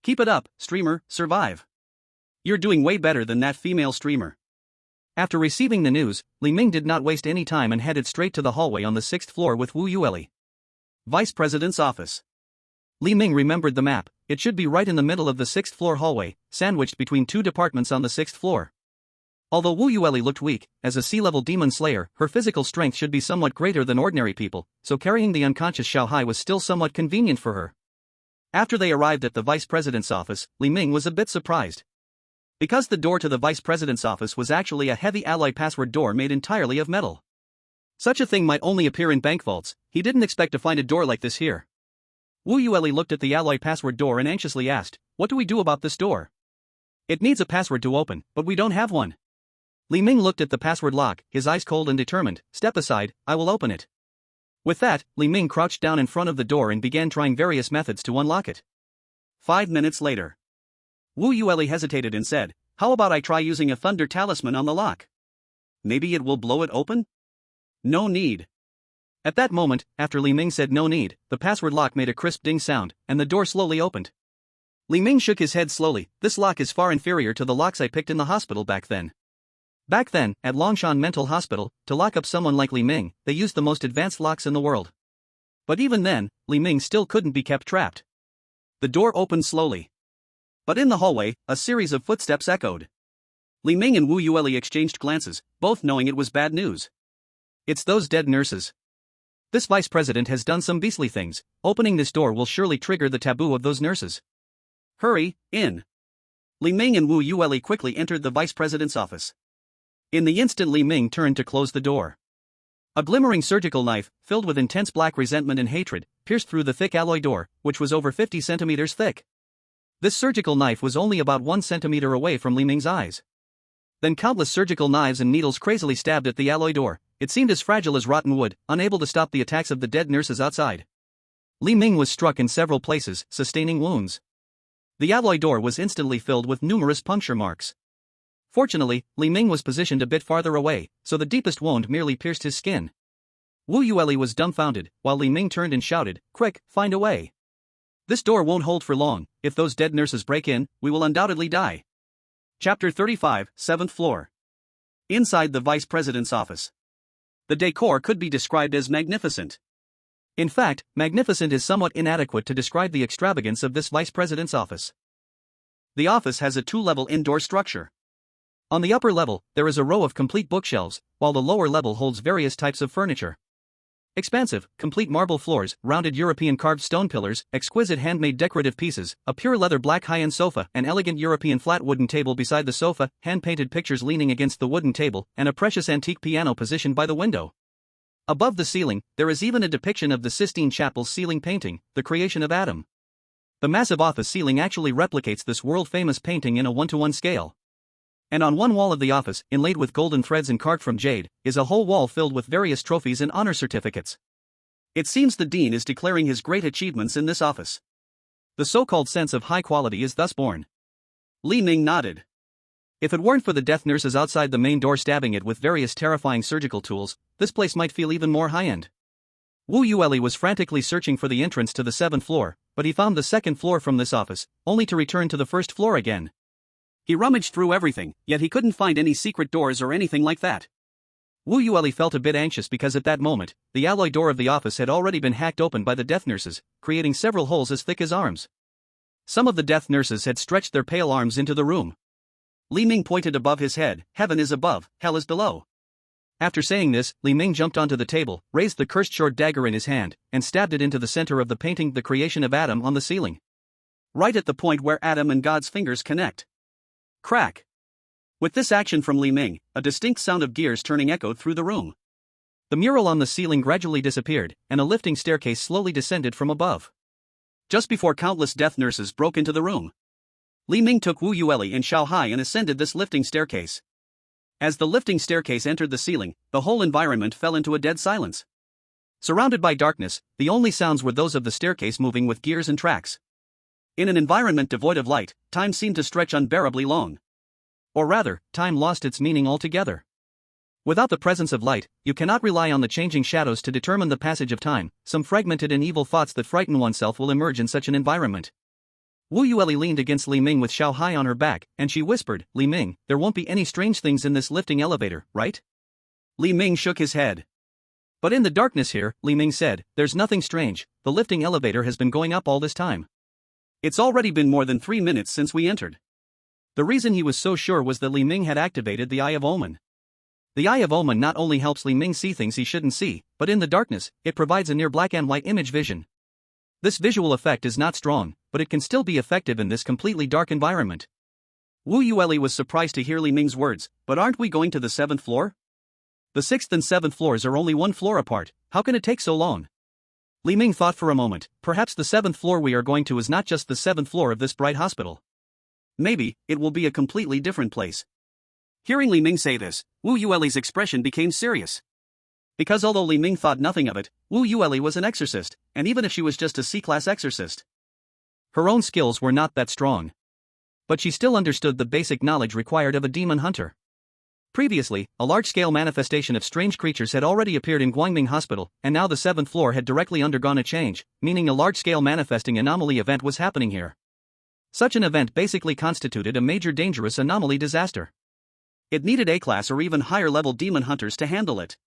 Keep it up, streamer, survive. You're doing way better than that female streamer." After receiving the news, Li Ming did not waste any time and headed straight to the hallway on the 6th floor with Wu Yueli. Vice President's office. Li Ming remembered the map. It should be right in the middle of the 6th floor hallway, sandwiched between two departments on the 6th floor. Although Wu Yueli looked weak, as a sea-level demon slayer, her physical strength should be somewhat greater than ordinary people, so carrying the unconscious Xiao Hai was still somewhat convenient for her. After they arrived at the vice president's office, Li Ming was a bit surprised. Because the door to the vice president's office was actually a heavy alloy password door made entirely of metal. Such a thing might only appear in bank vaults. He didn't expect to find a door like this here. Wu Yueli looked at the alloy password door and anxiously asked, "What do we do about this door? It needs a password to open, but we don't have one." Li Ming looked at the password lock, his eyes cold and determined. "Step aside, I will open it." With that, Li Ming crouched down in front of the door and began trying various methods to unlock it. 5 minutes later. Wu Yueli hesitated and said, "How about I try using a thunder talisman on the lock? Maybe it will blow it open?" "No need." At that moment, after Li Ming said no need, the password lock made a crisp ding sound, and the door slowly opened. Li Ming shook his head slowly. "This lock is far inferior to the locks I picked in the hospital back then. Back then, at Longshan Mental Hospital, to lock up someone like Li Ming, they used the most advanced locks in the world. But even then, Li Ming still couldn't be kept trapped." The door opened slowly. But in the hallway, a series of footsteps echoed. Li Ming and Wu Yueli exchanged glances, both knowing it was bad news. "It's those dead nurses. This vice president has done some beastly things. Opening this door will surely trigger the taboo of those nurses. Hurry, in." Li Ming and Wu Yueli quickly entered the vice president's office. In the instant Li Ming turned to close the door, a glimmering surgical knife, filled with intense black resentment and hatred, pierced through the thick alloy door, which was over 50 centimeters thick. This surgical knife was only about 1 centimeter away from Li Ming's eyes. Then countless surgical knives and needles crazily stabbed at the alloy door. It seemed as fragile as rotten wood, unable to stop the attacks of the dead nurses outside. Li Ming was struck in several places, sustaining wounds. The alloy door was instantly filled with numerous puncture marks. Fortunately, Li Ming was positioned a bit farther away, so the deepest wound merely pierced his skin. Wu Yueli was dumbfounded, while Li Ming turned and shouted, "Quick, find a way. This door won't hold for long. If those dead nurses break in, we will undoubtedly die." Chapter 35, 7th floor. Inside the vice president's office. The decor could be described as magnificent. In fact, magnificent is somewhat inadequate to describe the extravagance of this vice president's office. The office has a 2-level indoor structure. On the upper level, there is a row of complete bookshelves, while the lower level holds various types of furniture. Expansive, complete marble floors, rounded European carved stone pillars, exquisite handmade decorative pieces, a pure leather black high-end sofa, an elegant European flat wooden table beside the sofa, hand-painted pictures leaning against the wooden table, and a precious antique piano positioned by the window. Above the ceiling, there is even a depiction of the Sistine Chapel's ceiling painting, The Creation of Adam. The massive office ceiling actually replicates this world-famous painting in a 1:1 scale. And on one wall of the office, inlaid with golden threads and carved from jade, is a whole wall filled with various trophies and honor certificates. It seems the dean is declaring his great achievements in this office. The so-called sense of high quality is thus born. Li Ming nodded. If it weren't for the death nurses outside the main door stabbing it with various terrifying surgical tools, this place might feel even more high-end. Wu Yueli was frantically searching for the entrance to the 7th floor, but he found the 2nd floor from this office, only to return to the 1st floor again. He rummaged through everything, yet he couldn't find any secret doors or anything like that. Wu Yueli felt a bit anxious because at that moment, the alloy door of the office had already been hacked open by the death nurses, creating several holes as thick as arms. Some of the death nurses had stretched their pale arms into the room. Li Ming pointed above his head, "Heaven is above, hell is below." After saying this, Li Ming jumped onto the table, raised the cursed short dagger in his hand, and stabbed it into the center of the painting The Creation of Adam on the ceiling. Right at the point where Adam and God's fingers connect. Crack! With this action from Li Ming, a distinct sound of gears turning echoed through the room. The mural on the ceiling gradually disappeared, and a lifting staircase slowly descended from above. Just before countless death nurses broke into the room, Li Ming took Wu Yueli and Xiao Hai and ascended this lifting staircase. As the lifting staircase entered the ceiling, the whole environment fell into a dead silence. Surrounded by darkness, the only sounds were those of the staircase moving with gears and tracks. In an environment devoid of light, time seemed to stretch unbearably long. Or rather, time lost its meaning altogether. Without the presence of light, you cannot rely on the changing shadows to determine the passage of time. Some fragmented and evil thoughts that frighten oneself will emerge in such an environment. Wu Yueli leaned against Li Ming with Xiao Hai on her back, and she whispered, "Li Ming, there won't be any strange things in this lifting elevator, right?" Li Ming shook his head. "But in the darkness here," Li Ming said, "there's nothing strange. The lifting elevator has been going up all this time. It's already been more than 3 minutes since we entered." The reason he was so sure was that Li Ming had activated the Eye of Omen. The Eye of Omen not only helps Li Ming see things he shouldn't see, but in the darkness, it provides a near black and white image vision. This visual effect is not strong, but it can still be effective in this completely dark environment. Wu Yueli was surprised to hear Li Ming's words, "But aren't we going to the 7th floor? The 6th and 7th floors are only 1 floor apart, how can it take so long?" Li Ming thought for a moment. Perhaps the 7th floor we are going to is not just the 7th floor of this bright hospital. Maybe, it will be a completely different place. Hearing Li Ming say this, Wu Yueli's expression became serious. Because although Li Ming thought nothing of it, Wu Yueli was an exorcist, and even if she was just a C-class exorcist, her own skills were not that strong. But she still understood the basic knowledge required of a demon hunter. Previously, a large-scale manifestation of strange creatures had already appeared in Guangming Hospital, and now the 7th floor had directly undergone a change, meaning a large-scale manifesting anomaly event was happening here. Such an event basically constituted a major dangerous anomaly disaster. It needed A-class or even higher-level demon hunters to handle it.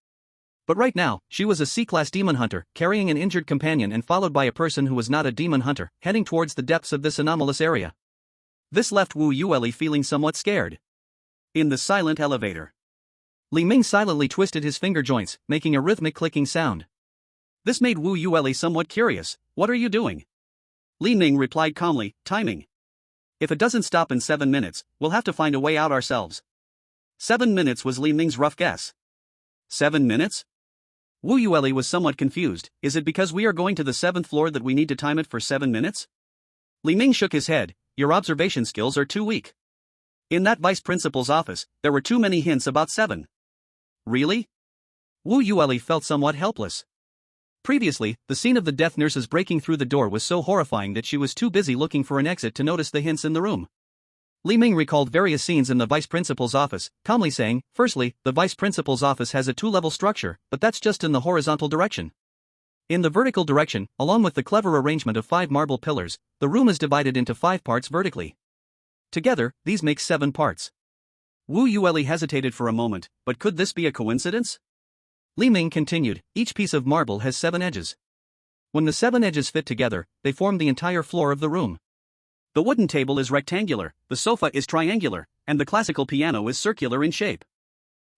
But right now, she was a C-class demon hunter, carrying an injured companion and followed by a person who was not a demon hunter, heading towards the depths of this anomalous area. This left Wu Yueli feeling somewhat scared. In the silent elevator, Li Ming silently twisted his finger joints, making a rhythmic clicking sound. This made Wu Yueli somewhat curious. "What are you doing?" Li Ming replied calmly, "Timing. If it doesn't stop in 7 minutes, we'll have to find a way out ourselves." 7 minutes was Li Ming's rough guess. 7 minutes? Wu Yueli was somewhat confused. Is it because we are going to the 7th floor that we need to time it for 7 minutes? Li Ming shook his head. "Your observation skills are too weak. In that vice principal's office, there were too many hints about 7. Really?" Wu Yueli felt somewhat helpless. Previously, the scene of the death nurses breaking through the door was so horrifying that she was too busy looking for an exit to notice the hints in the room. Li Ming recalled various scenes in the vice principal's office, calmly saying, "Firstly, the vice principal's office has a 2-level structure, but that's just in the horizontal direction. In the vertical direction, along with the clever arrangement of 5 marble pillars, the room is divided into 5 parts vertically. Together, these make 7 parts." Wu Yueli hesitated for a moment, but could this be a coincidence? Li Ming continued, "Each piece of marble has 7 edges. When the 7 edges fit together, they form the entire floor of the room. The wooden table is rectangular, the sofa is triangular, and the classical piano is circular in shape.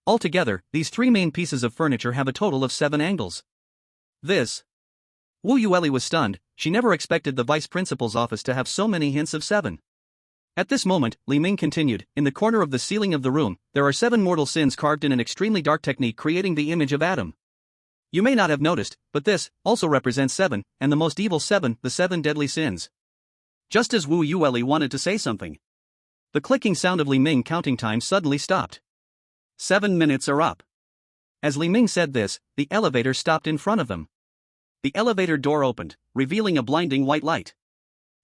Altogether, these 3 main pieces of furniture have a total of 7 angles. This. Wu Yueli was stunned. She never expected the vice principal's office to have so many hints of 7. At this moment, Li Ming continued, in the corner of the ceiling of the room, there are 7 mortal sins carved in an extremely dark technique creating the image of Adam. You may not have noticed, but this also represents 7, and the most evil 7, the 7 deadly sins. Just as Wu Yueli wanted to say something, the clicking sound of Li Ming counting time suddenly stopped. 7 minutes are up. As Li Ming said this, the elevator stopped in front of them. The elevator door opened, revealing a blinding white light.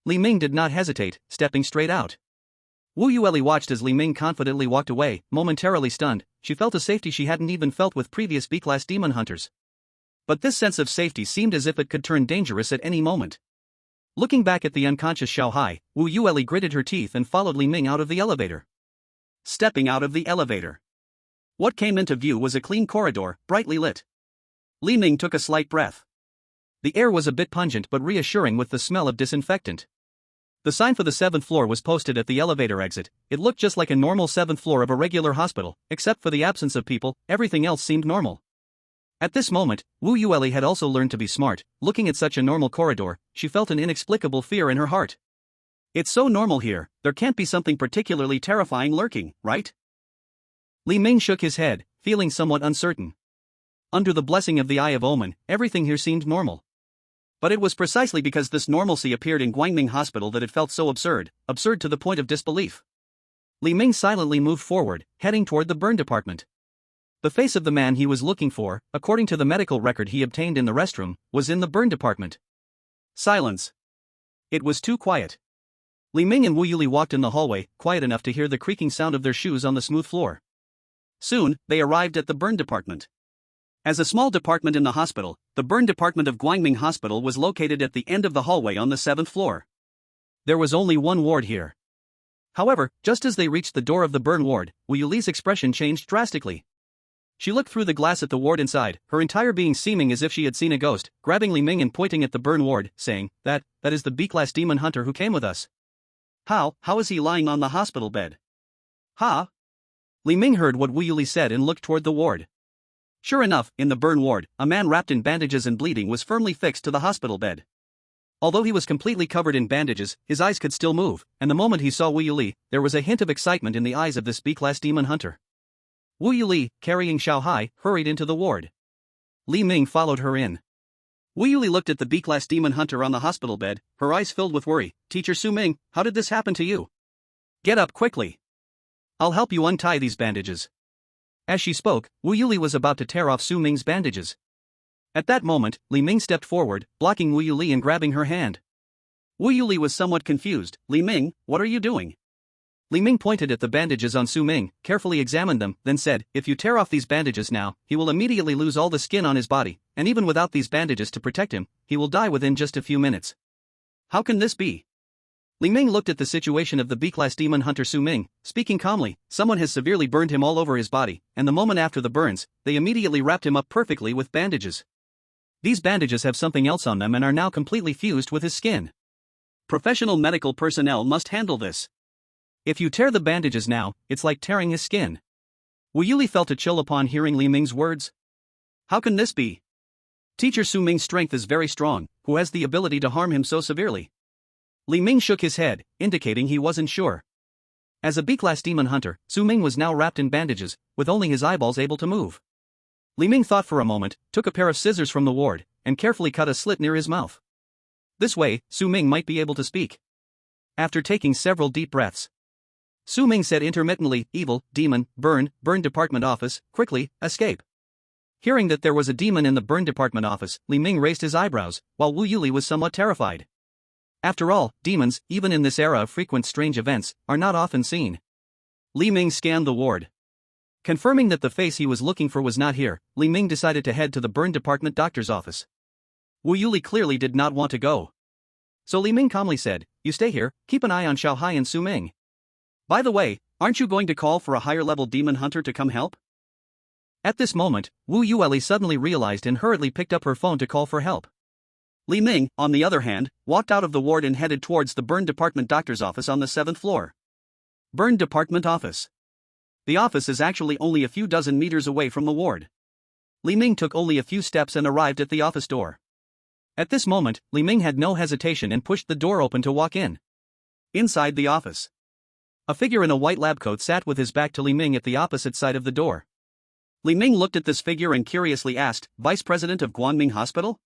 Li Ming did not hesitate, stepping straight out. Wu Yueli watched as Li Ming confidently walked away, momentarily stunned. She felt a safety she hadn't even felt with previous B-class demon hunters. But this sense of safety seemed as if it could turn dangerous at any moment. Looking back at the unconscious Xiaohai, Wu Yueli gritted her teeth and followed Li Ming out of the elevator. Stepping out of the elevator, what came into view was a clean corridor, brightly lit. Li Ming took a slight breath. The air was a bit pungent but reassuring with the smell of disinfectant. The sign for the 7th floor was posted at the elevator exit. It looked just like a normal 7th floor of a regular hospital, except for the absence of people. Everything else seemed normal. At this moment, Wu Yueli had also learned to be smart. Looking at such a normal corridor, she felt an inexplicable fear in her heart. It's so normal here, there can't be something particularly terrifying lurking, right? Li Ming shook his head, feeling somewhat uncertain. Under the blessing of the Eye of Omen, everything here seemed normal. But it was precisely because this normalcy appeared in Guangming Hospital that it felt so absurd to the point of disbelief. Li Ming silently moved forward, heading toward the burn department. The face of the man he was looking for, according to the medical record he obtained in the restroom, was in the burn department. Silence. It was too quiet. Li Ming and Wu Yueli walked in the hallway, quiet enough to hear the creaking sound of their shoes on the smooth floor. Soon, they arrived at the burn department. As a small department in the hospital, the burn department of Guangming Hospital was located at the end of the hallway on the 7th floor. There was only one ward here. However, just as they reached the door of the burn ward, Wu Yuli's expression changed drastically. She looked through the glass at the ward inside, her entire being seeming as if she had seen a ghost, grabbing Li Ming and pointing at the burn ward, saying, that is the B-class demon hunter who came with us. How is he lying on the hospital bed? Li Ming heard what Wu Yuli said and looked toward the ward. Sure enough, in the burn ward, a man wrapped in bandages and bleeding was firmly fixed to the hospital bed. Although he was completely covered in bandages, his eyes could still move, and the moment he saw Wu Yuli, there was a hint of excitement in the eyes of this B-class demon hunter. Wu Yuli, carrying Xiaohai, hurried into the ward. Li Ming followed her in. Wu Yuli looked at the B-class demon hunter on the hospital bed, her eyes filled with worry. Teacher Su Ming, how did this happen to you? Get up quickly. I'll help you untie these bandages. As she spoke, Wu Yuli was about to tear off Su Ming's bandages. At that moment, Li Ming stepped forward, blocking Wu Yuli and grabbing her hand. Wu Yuli was somewhat confused. Li Ming, what are you doing? Li Ming pointed at the bandages on Su Ming, carefully examined them, then said, if you tear off these bandages now, he will immediately lose all the skin on his body, and even without these bandages to protect him, he will die within just a few minutes. How can this be? Li Ming looked at the situation of the B-class demon hunter Su Ming, speaking calmly. Someone has severely burned him all over his body, and the moment after the burns, they immediately wrapped him up perfectly with bandages. These bandages have something else on them and are now completely fused with his skin. Professional medical personnel must handle this. If you tear the bandages now, it's like tearing his skin. Wu Yuli felt a chill upon hearing Li Ming's words. How can this be? Teacher Su Ming's strength is very strong, who has the ability to harm him so severely? Li Ming shook his head, indicating he wasn't sure. As a B-class demon hunter, Su Ming was now wrapped in bandages, with only his eyeballs able to move. Li Ming thought for a moment, took a pair of scissors from the ward, and carefully cut a slit near his mouth. This way, Su Ming might be able to speak. After taking several deep breaths, Su Ming said intermittently, evil, demon, burn department office, quickly, escape. Hearing that there was a demon in the burn department office, Li Ming raised his eyebrows, while Wu Yuli was somewhat terrified. After all, demons, even in this era of frequent strange events, are not often seen. Li Ming scanned the ward. Confirming that the face he was looking for was not here, Li Ming decided to head to the burn department doctor's office. Wu Yuli clearly did not want to go. So Li Ming calmly said, you stay here, keep an eye on Xiaohai and Su Ming. By the way, aren't you going to call for a higher-level demon hunter to come help? At this moment, Wu Yueli suddenly realized and hurriedly picked up her phone to call for help. Li Ming, on the other hand, walked out of the ward and headed towards the burn department doctor's office on the 7th floor. Burn department office. The office is actually only a few dozen meters away from the ward. Li Ming took only a few steps and arrived at the office door. At this moment, Li Ming had no hesitation and pushed the door open to walk in. Inside the office, a figure in a white lab coat sat with his back to Li Ming at the opposite side of the door. Li Ming looked at this figure and curiously asked, "Vice President of Guanming Hospital?"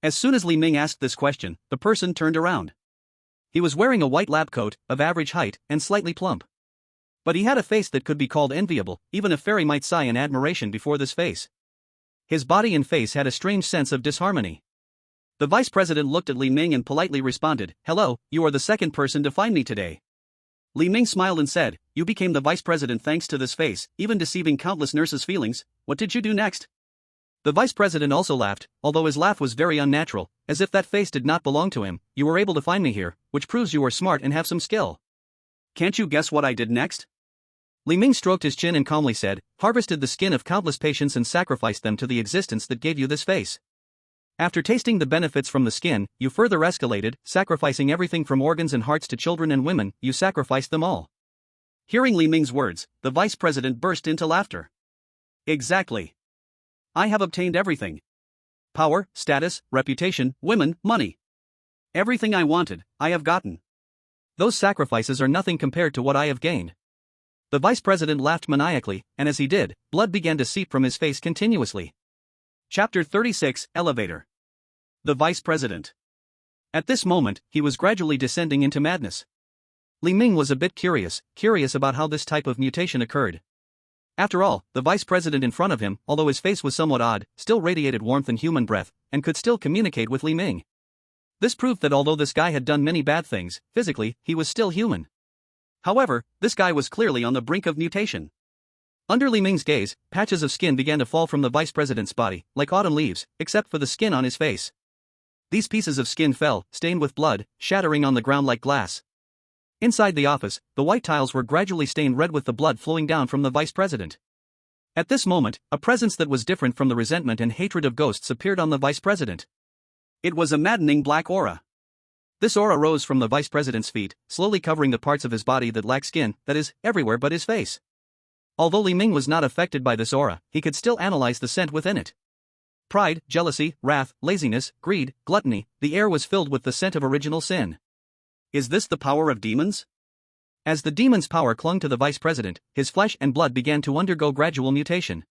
As soon as Li Ming asked this question, the person turned around. He was wearing a white lab coat, of average height, and slightly plump. But he had a face that could be called enviable, even a fairy might sigh in admiration before this face. His body and face had a strange sense of disharmony. The vice president looked at Li Ming and politely responded, "Hello, you are the second person to find me today." Li Ming smiled and said, "You became the vice president thanks to this face, even deceiving countless nurses' feelings. What did you do next?" The vice president also laughed, although his laugh was very unnatural, as if that face did not belong to him. "You were able to find me here, which proves you are smart and have some skill. Can't you guess what I did next?" Li Ming stroked his chin and calmly said, "Harvested the skin of countless patients and sacrificed them to the existence that gave you this face. After tasting the benefits from the skin, you further escalated, sacrificing everything from organs and hearts to children and women. You sacrificed them all." Hearing Li Ming's words, the vice president burst into laughter. "Exactly. I have obtained everything. Power, status, reputation, women, money. Everything I wanted, I have gotten. Those sacrifices are nothing compared to what I have gained." The vice president laughed maniacally, and as he did, blood began to seep from his face continuously. Chapter 36, Elevator. The vice president. At this moment, he was gradually descending into madness. Li Ming was a bit curious about how this type of mutation occurred. After all, the vice president in front of him, although his face was somewhat odd, still radiated warmth and human breath, and could still communicate with Li Ming. This proved that although this guy had done many bad things, physically, he was still human. However, this guy was clearly on the brink of mutation. Under Li Ming's gaze, patches of skin began to fall from the vice president's body, like autumn leaves, except for the skin on his face. These pieces of skin fell, stained with blood, shattering on the ground like glass. Inside the office, the white tiles were gradually stained red with the blood flowing down from the vice president. At this moment, a presence that was different from the resentment and hatred of ghosts appeared on the vice president. It was a maddening black aura. This aura rose from the vice president's feet, slowly covering the parts of his body that lacked skin, that is, everywhere but his face. Although Li Ming was not affected by this aura, he could still analyze the scent within it. Pride, jealousy, wrath, laziness, greed, gluttony, the air was filled with the scent of original sin. Is this the power of demons? As the demon's power clung to the vice president, his flesh and blood began to undergo gradual mutation.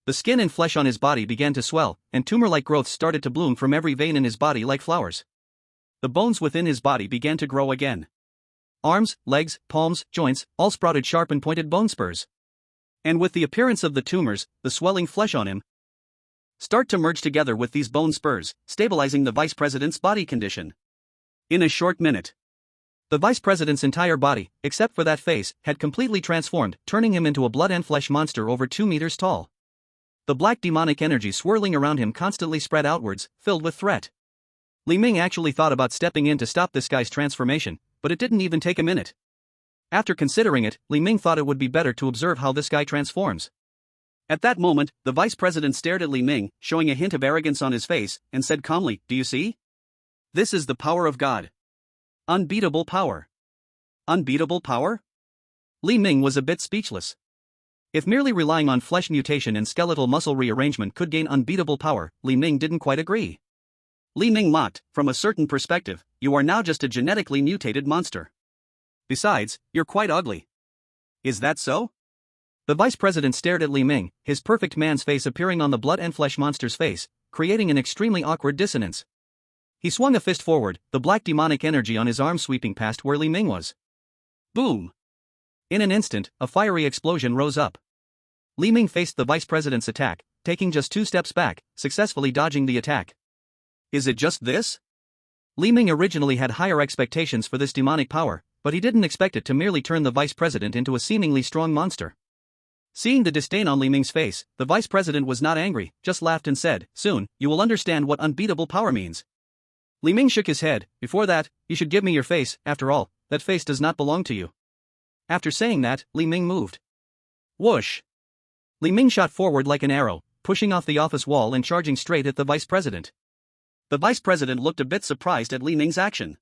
The skin and flesh on his body began to swell, and tumor-like growths started to bloom from every vein in his body like flowers. The bones within his body began to grow again. Arms, legs, palms, joints, all sprouted sharp and pointed bone spurs. And with the appearance of the tumors, the swelling flesh on him start to merge together with these bone spurs, stabilizing the vice president's body condition. In a short minute, the vice president's entire body, except for that face, had completely transformed, turning him into a blood and flesh monster over 2 meters tall. The black demonic energy swirling around him constantly spread outwards, filled with threat. Li Ming actually thought about stepping in to stop this guy's transformation, but it didn't even take a minute. After considering it, Li Ming thought it would be better to observe how this guy transforms. At that moment, the vice president stared at Li Ming, showing a hint of arrogance on his face, and said calmly, "Do you see? This is the power of God. Unbeatable power." Unbeatable power? Li Ming was a bit speechless. If merely relying on flesh mutation and skeletal muscle rearrangement could gain unbeatable power, Li Ming didn't quite agree. Li Ming mocked, "From a certain perspective, you are now just a genetically mutated monster. Besides, you're quite ugly. Is that so?" The vice president stared at Li Ming, his perfect man's face appearing on the blood and flesh monster's face, creating an extremely awkward dissonance. He swung a fist forward, the black demonic energy on his arm sweeping past where Li Ming was. Boom! In an instant, a fiery explosion rose up. Li Ming faced the vice president's attack, taking just 2 steps back, successfully dodging the attack. Is it just this? Li Ming originally had higher expectations for this demonic power, but he didn't expect it to merely turn the vice president into a seemingly strong monster. Seeing the disdain on Li Ming's face, the vice president was not angry, just laughed and said, "Soon, you will understand what unbeatable power means." Li Ming shook his head. "Before that, you should give me your face. After all, that face does not belong to you." After saying that, Li Ming moved. Whoosh! Li Ming shot forward like an arrow, pushing off the office wall and charging straight at the vice president. The vice president looked a bit surprised at Li Ming's action.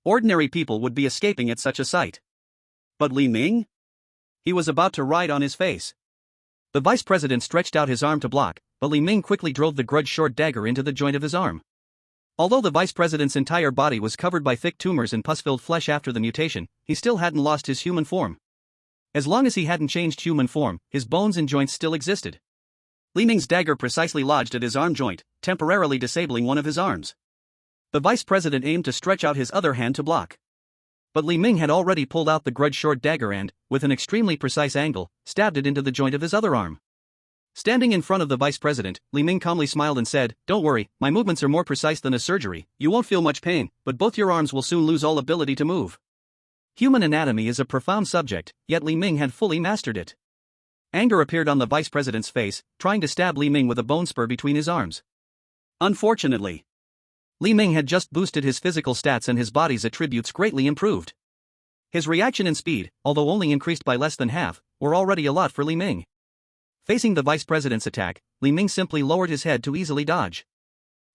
Ordinary people would be escaping at such a sight. But Li Ming? He was about to ride on his face. The vice president stretched out his arm to block, but Li Ming quickly drove the grudge short dagger into the joint of his arm. Although the vice president's entire body was covered by thick tumors and pus-filled flesh after the mutation, he still hadn't lost his human form. As long as he hadn't changed human form, his bones and joints still existed. Li Ming's dagger precisely lodged at his arm joint, temporarily disabling one of his arms. The vice president aimed to stretch out his other hand to block. But Li Ming had already pulled out the grudge short dagger and, with an extremely precise angle, stabbed it into the joint of his other arm. Standing in front of the vice president, Li Ming calmly smiled and said, "Don't worry, my movements are more precise than a surgery, you won't feel much pain, but both your arms will soon lose all ability to move." Human anatomy is a profound subject, yet Li Ming had fully mastered it. Anger appeared on the vice president's face, trying to stab Li Ming with a bone spur between his arms. Unfortunately, Li Ming had just boosted his physical stats and his body's attributes greatly improved. His reaction and speed, although only increased by less than half, were already a lot for Li Ming. Facing the vice president's attack, Li Ming simply lowered his head to easily dodge.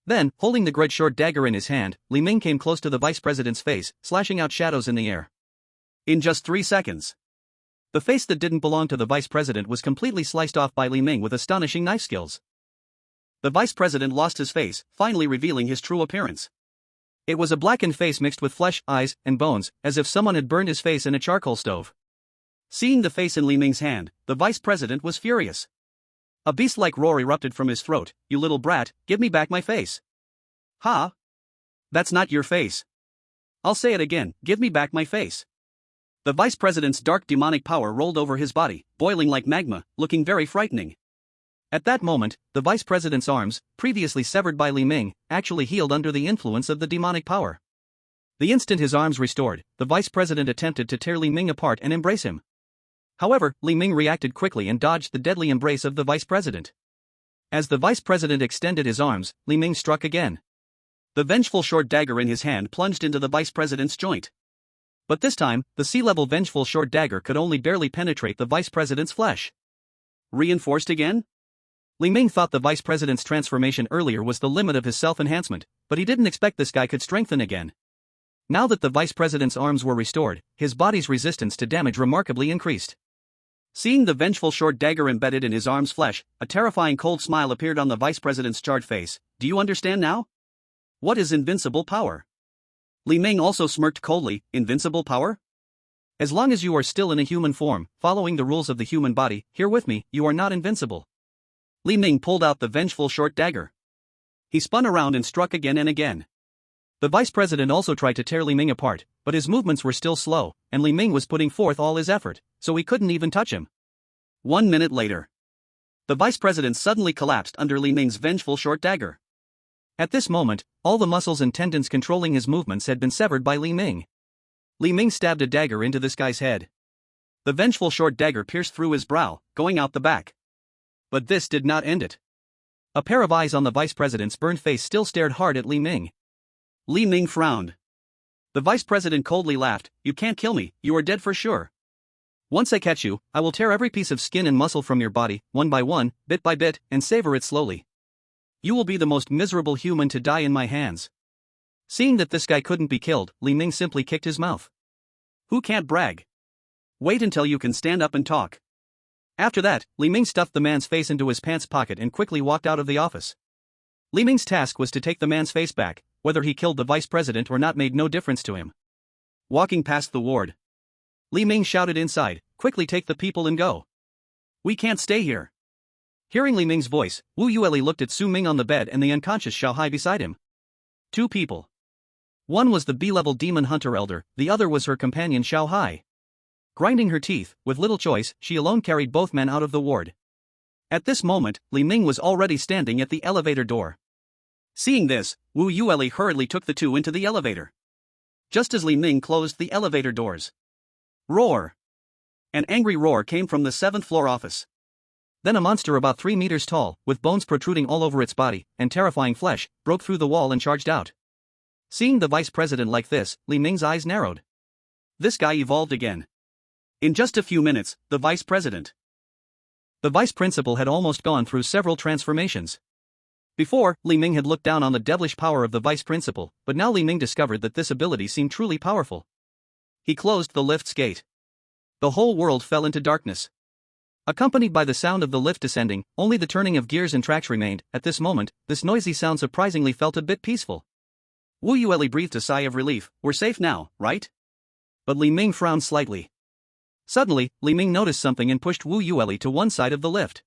Then, holding the grudge short dagger in his hand, Li Ming came close to the vice president's face, slashing out shadows in the air. In just 3 seconds, the face that didn't belong to the vice president was completely sliced off by Li Ming with astonishing knife skills. The vice president lost his face, finally revealing his true appearance. It was a blackened face mixed with flesh, eyes, and bones, as if someone had burned his face in a charcoal stove. Seeing the face in Li Ming's hand, the vice president was furious. A beast-like roar erupted from his throat. "You little brat, give me back my face." "Ha? That's not your face. I'll say it again, give me back my face." The vice president's dark demonic power rolled over his body, boiling like magma, looking very frightening. At that moment, the vice president's arms, previously severed by Li Ming, actually healed under the influence of the demonic power. The instant his arms restored, the vice president attempted to tear Li Ming apart and embrace him. However, Li Ming reacted quickly and dodged the deadly embrace of the vice president. As the vice president extended his arms, Li Ming struck again. The vengeful short dagger in his hand plunged into the vice president's joint. But this time, the sea-level vengeful short dagger could only barely penetrate the vice president's flesh. Reinforced again? Li Ming thought the vice president's transformation earlier was the limit of his self-enhancement, but he didn't expect this guy could strengthen again. Now that the vice president's arms were restored, his body's resistance to damage remarkably increased. Seeing the vengeful short dagger embedded in his arm's flesh, a terrifying cold smile appeared on the vice president's charred face. "Do you understand now? What is invincible power?" Li Ming also smirked coldly. "Invincible power? As long as you are still in a human form, following the rules of the human body, here with me, you are not invincible." Li Ming pulled out the vengeful short dagger. He spun around and struck again and again. The vice president also tried to tear Li Ming apart, but his movements were still slow, and Li Ming was putting forth all his effort, so he couldn't even touch him. 1 minute later, the vice president suddenly collapsed under Li Ming's vengeful short dagger. At this moment, all the muscles and tendons controlling his movements had been severed by Li Ming. Li Ming stabbed a dagger into this guy's head. The vengeful short dagger pierced through his brow, going out the back. But this did not end it. A pair of eyes on the vice president's burned face still stared hard at Li Ming. Li Ming frowned. The vice president coldly laughed. "You can't kill me, you are dead for sure. Once I catch you, I will tear every piece of skin and muscle from your body, one by one, bit by bit, and savor it slowly. You will be the most miserable human to die in my hands." Seeing that this guy couldn't be killed, Li Ming simply kicked his mouth. "Who can't brag? Wait until you can stand up and talk." After that, Li Ming stuffed the man's face into his pants pocket and quickly walked out of the office. Li Ming's task was to take the man's face back. Whether he killed the vice president or not made no difference to him. Walking past the ward, Li Ming shouted inside, "Quickly take the people and go. We can't stay here." Hearing Li Ming's voice, Wu Yueli looked at Su Ming on the bed and the unconscious Xiao Hai beside him. 2 people. One was the B-level demon hunter elder, the other was her companion Xiao Hai. Grinding her teeth, with little choice, she alone carried both men out of the ward. At this moment, Li Ming was already standing at the elevator door. Seeing this, Wu Yueli hurriedly took the two into the elevator. Just as Li Ming closed the elevator doors. Roar! An angry roar came from the 7th floor office. Then a monster about 3 meters tall, with bones protruding all over its body, and terrifying flesh, broke through the wall and charged out. Seeing the vice president like this, Li Ming's eyes narrowed. This guy evolved again. In just a few minutes, the vice president. The vice principal had almost gone through several transformations. Before, Li Ming had looked down on the devilish power of the vice principal, but now Li Ming discovered that this ability seemed truly powerful. He closed the lift's gate. The whole world fell into darkness. Accompanied by the sound of the lift descending, only the turning of gears and tracks remained. At this moment, this noisy sound surprisingly felt a bit peaceful. Wu Yueli breathed a sigh of relief. We're safe now, right? But Li Ming frowned slightly. Suddenly, Li Ming noticed something and pushed Wu Yueli to one side of the lift.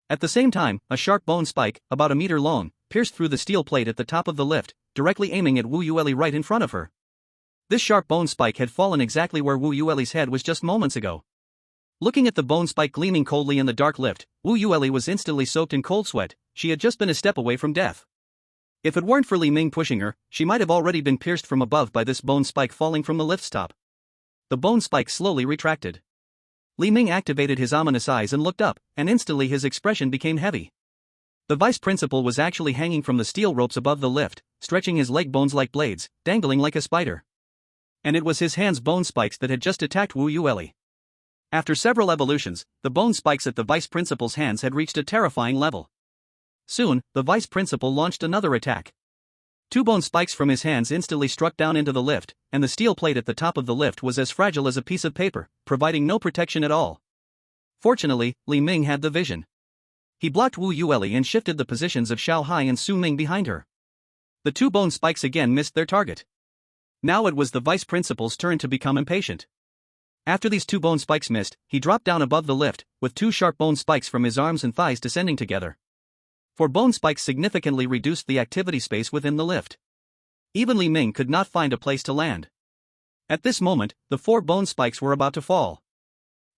At the same time, a sharp bone spike, about a meter long, pierced through the steel plate at the top of the lift, directly aiming at Wu Yueli right in front of her. This sharp bone spike had fallen exactly where Wu Yueli's head was just moments ago. Looking at the bone spike gleaming coldly in the dark lift, Wu Yueli was instantly soaked in cold sweat. She had just been a step away from death. If it weren't for Li Ming pushing her, she might have already been pierced from above by this bone spike falling from the lift's top. The bone spike slowly retracted. Li Ming activated his ominous eyes and looked up, and instantly his expression became heavy. The vice principal was actually hanging from the steel ropes above the lift, stretching his leg bones like blades, dangling like a spider. And it was his hand's bone spikes that had just attacked Wu Yueli. After several evolutions, the bone spikes at the vice principal's hands had reached a terrifying level. Soon, the vice principal launched another attack. Two bone spikes from his hands instantly struck down into the lift, and the steel plate at the top of the lift was as fragile as a piece of paper, providing no protection at all. Fortunately, Li Ming had the vision. He blocked Wu Yueli and shifted the positions of Xiao Hai and Su Ming behind her. The two bone spikes again missed their target. Now it was the vice principal's turn to become impatient. After these two bone spikes missed, he dropped down above the lift, with two sharp bone spikes from his arms and thighs descending together. For bone spikes significantly reduced the activity space within the lift. Even Li Ming could not find a place to land. At this moment, the four bone spikes were about to fall.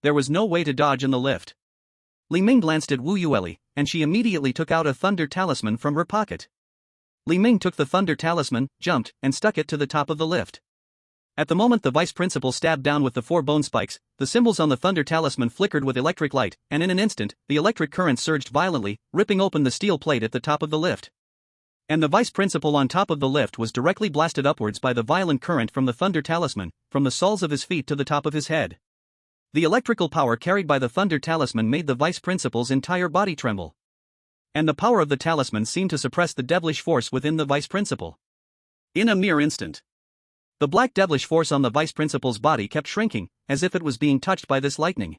There was no way to dodge in the lift. Li Ming glanced at Wu Yueli, and she immediately took out a thunder talisman from her pocket. Li Ming took the thunder talisman, jumped, and stuck it to the top of the lift. At the moment the vice principal stabbed down with the four bone spikes, the symbols on the thunder talisman flickered with electric light, and in an instant, the electric current surged violently, ripping open the steel plate at the top of the lift. And the vice principal on top of the lift was directly blasted upwards by the violent current from the thunder talisman, from the soles of his feet to the top of his head. The electrical power carried by the thunder talisman made the vice principal's entire body tremble. And the power of the talisman seemed to suppress the devilish force within the vice principal. In a mere instant, the black devilish force on the vice principal's body kept shrinking, as if it was being touched by this lightning.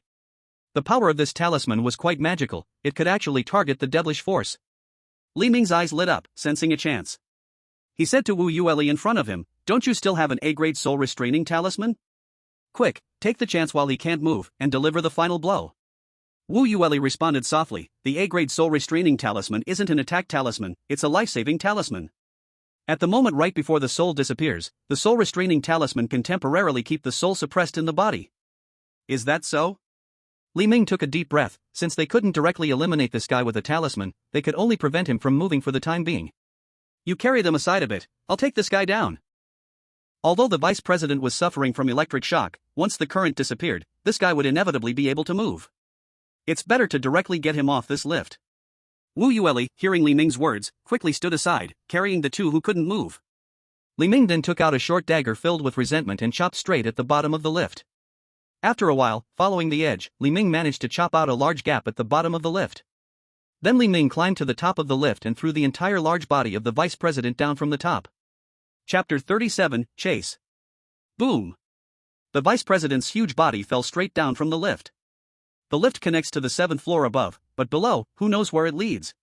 The power of this talisman was quite magical, it could actually target the devilish force. Li Ming's eyes lit up, sensing a chance. He said to Wu Yueli in front of him, "Don't you still have an A-grade soul restraining talisman? Quick, take the chance while he can't move, and deliver the final blow." Wu Yueli responded softly, "The A-grade soul restraining talisman isn't an attack talisman, it's a life-saving talisman. At the moment right before the soul disappears, the soul restraining talisman can temporarily keep the soul suppressed in the body." "Is that so?" Li Ming took a deep breath. Since they couldn't directly eliminate this guy with a talisman, they could only prevent him from moving for the time being. "You carry them aside a bit, I'll take this guy down." Although the vice president was suffering from electric shock, once the current disappeared, this guy would inevitably be able to move. It's better to directly get him off this lift. Wu Yueli, hearing Li Ming's words, quickly stood aside, carrying the two who couldn't move. Li Ming then took out a short dagger filled with resentment and chopped straight at the bottom of the lift. After a while, following the edge, Li Ming managed to chop out a large gap at the bottom of the lift. Then Li Ming climbed to the top of the lift and threw the entire large body of the vice president down from the top. Chapter 37, Chase. Boom! The vice president's huge body fell straight down from the lift. The lift connects to the 7th floor above, but below, who knows where it leads.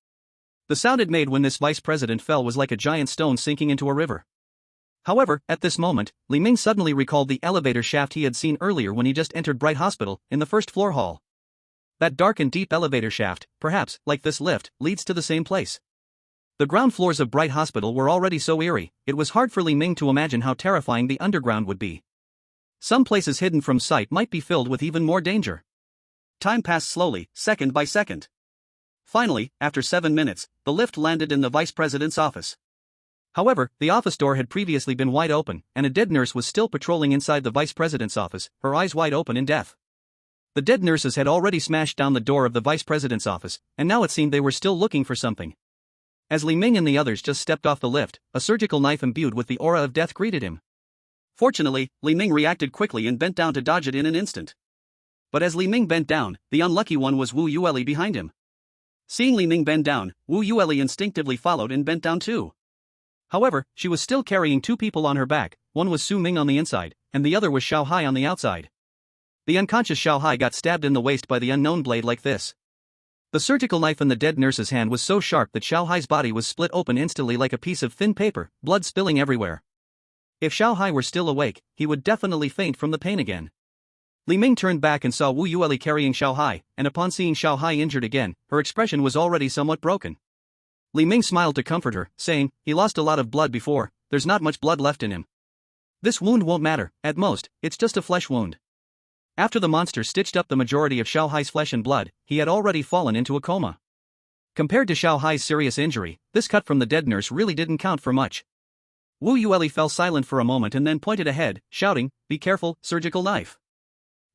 The sound it made when this vice president fell was like a giant stone sinking into a river. However, at this moment, Li Ming suddenly recalled the elevator shaft he had seen earlier when he just entered Bright Hospital, in the first floor hall. That dark and deep elevator shaft, perhaps, like this lift, leads to the same place. The ground floors of Bright Hospital were already so eerie, it was hard for Li Ming to imagine how terrifying the underground would be. Some places hidden from sight might be filled with even more danger. Time passed slowly, second by second. Finally, after 7 minutes, the lift landed in the vice president's office. However, the office door had previously been wide open, and a dead nurse was still patrolling inside the vice president's office, her eyes wide open in death. The dead nurses had already smashed down the door of the vice president's office, and now it seemed they were still looking for something. As Li Ming and the others just stepped off the lift, a surgical knife imbued with the aura of death greeted him. Fortunately, Li Ming reacted quickly and bent down to dodge it in an instant. But as Li Ming bent down, the unlucky one was Wu Yueli behind him. Seeing Li Ming bend down, Wu Yueli instinctively followed and bent down too. However, she was still carrying two people on her back, one was Su Ming on the inside, and the other was Xiao Hai on the outside. The unconscious Xiaohai got stabbed in the waist by the unknown blade like this. The surgical knife in the dead nurse's hand was so sharp that Xiaohai's body was split open instantly like a piece of thin paper, blood spilling everywhere. If Xiaohai were still awake, he would definitely faint from the pain again. Li Ming turned back and saw Wu Yueli carrying Xiaohai, and upon seeing Xiaohai injured again, her expression was already somewhat broken. Li Ming smiled to comfort her, saying, "He lost a lot of blood before, there's not much blood left in him. This wound won't matter, at most, it's just a flesh wound." After the monster stitched up the majority of Xiaohai's flesh and blood, he had already fallen into a coma. Compared to Xiaohai's serious injury, this cut from the dead nurse really didn't count for much. Wu Yueli fell silent for a moment and then pointed ahead, shouting, "Be careful, surgical knife."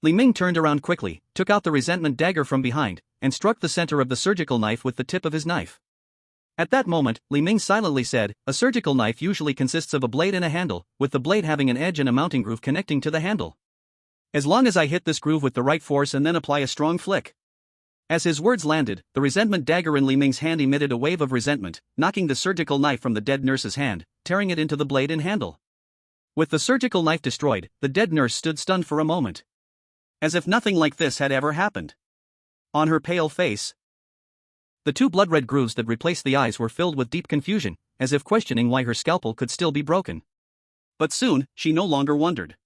Li Ming turned around quickly, took out the resentment dagger from behind, and struck the center of the surgical knife with the tip of his knife. At that moment, Li Ming silently said, "A surgical knife usually consists of a blade and a handle, with the blade having an edge and a mounting groove connecting to the handle. As long as I hit this groove with the right force and then apply a strong flick." As his words landed, the resentment dagger in Li Ming's hand emitted a wave of resentment, knocking the surgical knife from the dead nurse's hand, tearing it into the blade and handle. With the surgical knife destroyed, the dead nurse stood stunned for a moment. As if nothing like this had ever happened. On her pale face, the two blood-red grooves that replaced the eyes were filled with deep confusion, as if questioning why her scalpel could still be broken. But soon, she no longer wondered.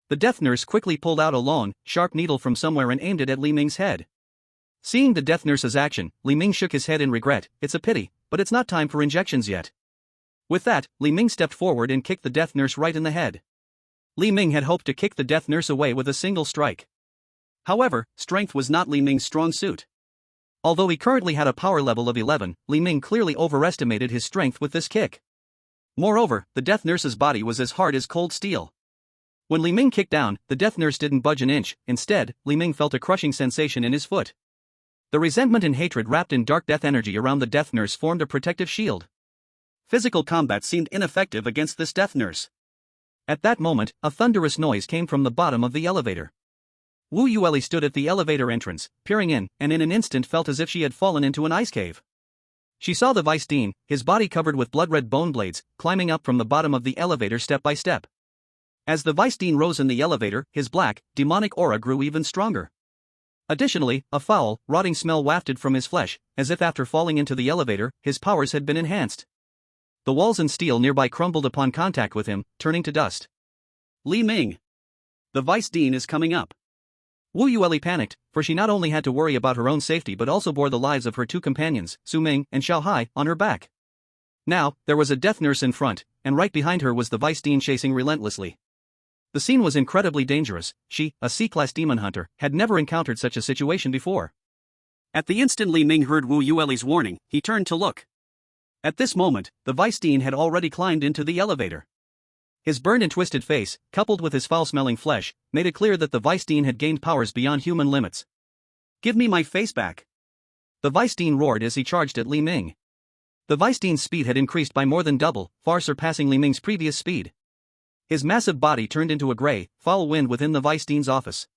The death nurse quickly pulled out a long, sharp needle from somewhere and aimed it at Li Ming's head. Seeing the death nurse's action, Li Ming shook his head in regret. "It's a pity, but it's not time for injections yet." With that, Li Ming stepped forward and kicked the death nurse right in the head. Li Ming had hoped to kick the death nurse away with a single strike. However, strength was not Li Ming's strong suit. Although he currently had a power level of 11, Li Ming clearly overestimated his strength with this kick. Moreover, the death nurse's body was as hard as cold steel. When Li Ming kicked down, the death nurse didn't budge an inch. Instead, Li Ming felt a crushing sensation in his foot. The resentment and hatred wrapped in dark death energy around the death nurse formed a protective shield. Physical combat seemed ineffective against this death nurse. At that moment, a thunderous noise came from the bottom of the elevator. Wu Yueli stood at the elevator entrance, peering in, and in an instant felt as if she had fallen into an ice cave. She saw the Vice Dean, his body covered with blood-red bone blades, climbing up from the bottom of the elevator step by step. As the Vice Dean rose in the elevator, his black, demonic aura grew even stronger. Additionally, a foul, rotting smell wafted from his flesh, as if after falling into the elevator, his powers had been enhanced. The walls and steel nearby crumbled upon contact with him, turning to dust. "Li Ming! The Vice Dean is coming up." Wu Yueli panicked, for she not only had to worry about her own safety but also bore the lives of her two companions, Su Ming and Xiaohai, on her back. Now, there was a death nurse in front, and right behind her was the Vice Dean chasing relentlessly. The scene was incredibly dangerous. She, a C-class demon hunter, had never encountered such a situation before. At the instant Li Ming heard Wu Yueli's warning, he turned to look. At this moment, the Vice Dean had already climbed into the elevator. His burned and twisted face, coupled with his foul-smelling flesh, made it clear that the Vice Dean had gained powers beyond human limits. "Give me my face back!" The Vice Dean roared as he charged at Li Ming. The Vice Dean's speed had increased by more than double, far surpassing Li Ming's previous speed. His massive body turned into a gray, foul wind within the Vice Dean's office.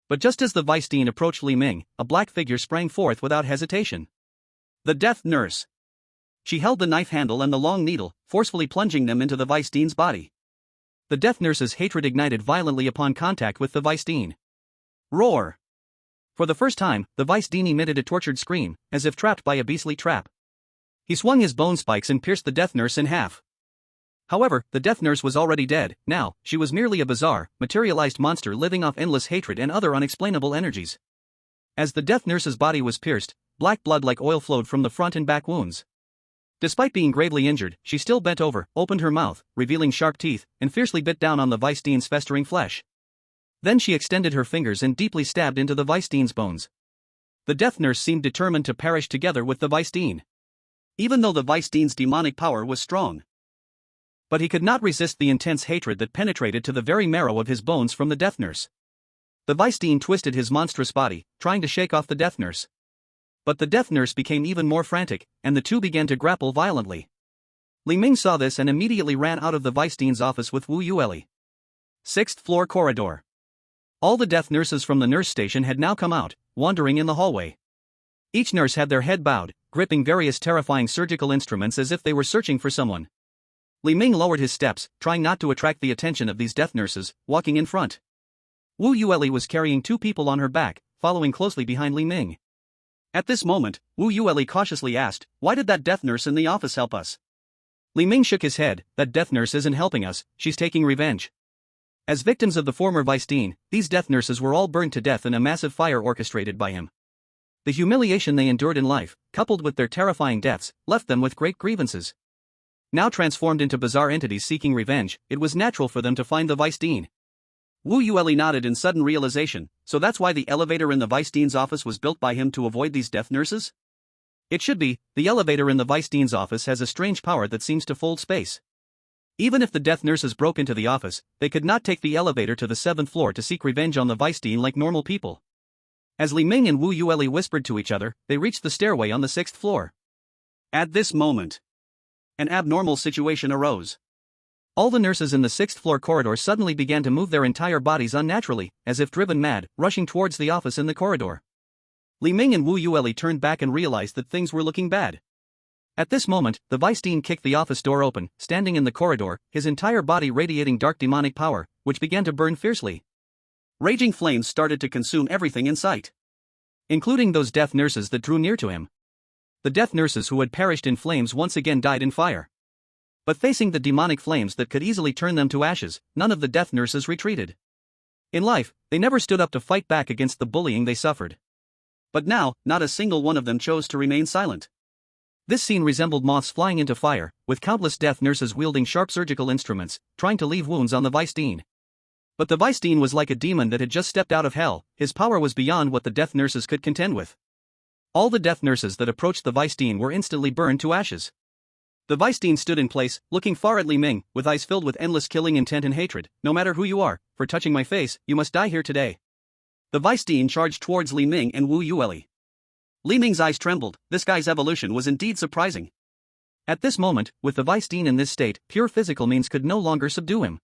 But just as the Vice Dean approached Li Ming, a black figure sprang forth without hesitation. The death nurse. She held the knife handle and the long needle, forcefully plunging them into the Vice Dean's body. The death nurse's hatred ignited violently upon contact with the Vice Dean. Roar! For the first time, the Vice Dean emitted a tortured scream, as if trapped by a beastly trap. He swung his bone spikes and pierced the death nurse in half. However, the death nurse was already dead. Now, she was merely a bizarre, materialized monster living off endless hatred and other unexplainable energies. As the death nurse's body was pierced, black blood like oil flowed from the front and back wounds. Despite being gravely injured, she still bent over, opened her mouth, revealing sharp teeth, and fiercely bit down on the Vice Dean's festering flesh. Then she extended her fingers and deeply stabbed into the Vice Dean's bones. The death nurse seemed determined to perish together with the Vice Dean. Even though the Vice Dean's demonic power was strong. But he could not resist the intense hatred that penetrated to the very marrow of his bones from the death nurse. The Vice Dean twisted his monstrous body, trying to shake off the death nurse. But the death nurse became even more frantic, and the two began to grapple violently. Li Ming saw this and immediately ran out of the Vice Dean's office with Wu Yueli. 6th floor corridor. All the death nurses from the nurse station had now come out, wandering in the hallway. Each nurse had their head bowed, gripping various terrifying surgical instruments as if they were searching for someone. Li Ming lowered his steps, trying not to attract the attention of these death nurses, walking in front. Wu Yueli was carrying 2 people on her back, following closely behind Li Ming. At this moment, Wu Yueli cautiously asked, "Why did that death nurse in the office help us?" Li Ming shook his head. "That death nurse isn't helping us, she's taking revenge." As victims of the former Vice-Dean, these death nurses were all burned to death in a massive fire orchestrated by him. The humiliation they endured in life, coupled with their terrifying deaths, left them with great grievances. Now transformed into bizarre entities seeking revenge, it was natural for them to find the Vice-Dean. Wu Yueli nodded in sudden realization. So that's why the elevator in the Vice-Dean's office was built by him to avoid these death nurses? It should be. The elevator in the Vice-Dean's office has a strange power that seems to fold space. Even if the death nurses broke into the office, they could not take the elevator to the 7th floor to seek revenge on the Vice-Dean like normal people. As Li Ming and Wu Yueli whispered to each other, they reached the stairway on the 6th floor. At this moment, an abnormal situation arose. All the nurses in the 6th floor corridor suddenly began to move their entire bodies unnaturally, as if driven mad, rushing towards the office in the corridor. Li Ming and Wu Yueli turned back and realized that things were looking bad. At this moment, the Vice-Dean kicked the office door open, standing in the corridor, his entire body radiating dark demonic power, which began to burn fiercely. Raging flames started to consume everything in sight, including those death nurses that drew near to him. The death nurses who had perished in flames once again died in fire. But facing the demonic flames that could easily turn them to ashes, none of the death nurses retreated. In life, they never stood up to fight back against the bullying they suffered. But now, not a single one of them chose to remain silent. This scene resembled moths flying into fire, with countless death nurses wielding sharp surgical instruments, trying to leave wounds on the Vice-Dean. But the Vice-Dean was like a demon that had just stepped out of hell. His power was beyond what the death nurses could contend with. All the death nurses that approached the Vice-Dean were instantly burned to ashes. The Vice-Dean stood in place, looking far at Li Ming, with eyes filled with endless killing intent and hatred. "No matter who you are, for touching my face, you must die here today." The Vice-Dean charged towards Li Ming and Wu Yueli. Li Ming's eyes trembled. This guy's evolution was indeed surprising. At this moment, with the Vice-Dean in this state, pure physical means could no longer subdue him.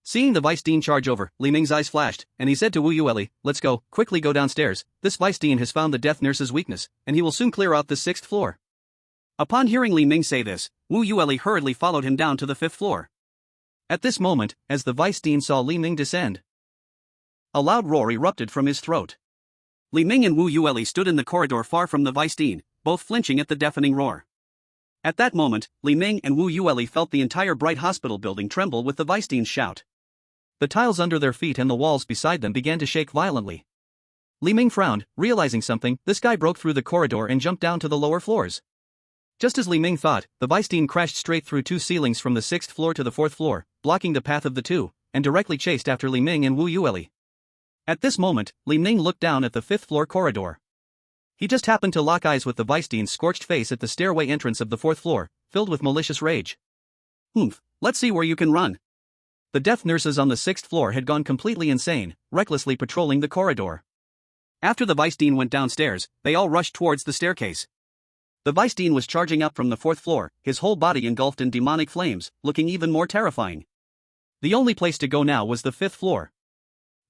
Seeing the Vice-Dean charge over, Li Ming's eyes flashed, and he said to Wu Yueli, "Let's go, quickly go downstairs. This Vice-Dean has found the death nurse's weakness, and he will soon clear out the 6th floor." Upon hearing Li Ming say this, Wu Yueli hurriedly followed him down to the 5th floor. At this moment, as the Vice-Dean saw Li Ming descend, a loud roar erupted from his throat. Li Ming and Wu Yueli stood in the corridor far from the Vice-Dean, both flinching at the deafening roar. At that moment, Li Ming and Wu Yueli felt the entire bright hospital building tremble with the Vice-Dean's shout. The tiles under their feet and the walls beside them began to shake violently. Li Ming frowned, realizing something. This guy broke through the corridor and jumped down to the lower floors. Just as Li Ming thought, the Vice-Dean crashed straight through 2 ceilings from the 6th floor to the 4th floor, blocking the path of the two, and directly chased after Li Ming and Wu Yueli. At this moment, Li Ming looked down at the 5th floor corridor. He just happened to lock eyes with the Vice-Dean's scorched face at the stairway entrance of the 4th floor, filled with malicious rage. Let's see where you can run." The death nurses on the 6th floor had gone completely insane, recklessly patrolling the corridor. After the Vice-Dean went downstairs, they all rushed towards the staircase. The Vice-Dean was charging up from the 4th floor, his whole body engulfed in demonic flames, looking even more terrifying. The only place to go now was the 5th floor.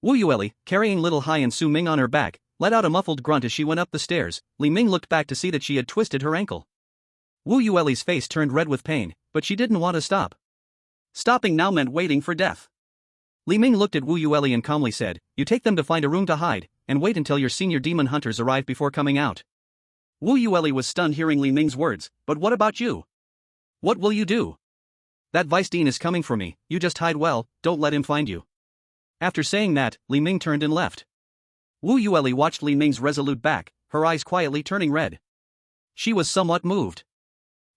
Wu Yueli, carrying little Hai and Su Ming on her back, let out a muffled grunt as she went up the stairs. Li Ming looked back to see that she had twisted her ankle. Wu Yueli's face turned red with pain, but she didn't want to stop. Stopping now meant waiting for death. Li Ming looked at Wu Yueli and calmly said, "You take them to find a room to hide, and wait until your senior demon hunters arrive before coming out." Wu Yueli was stunned hearing Li Ming's words. "But what about you? What will you do?" "That Vice-Dean is coming for me, you just hide well, don't let him find you." After saying that, Li Ming turned and left. Wu Yueli watched Li Ming's resolute back, her eyes quietly turning red. She was somewhat moved.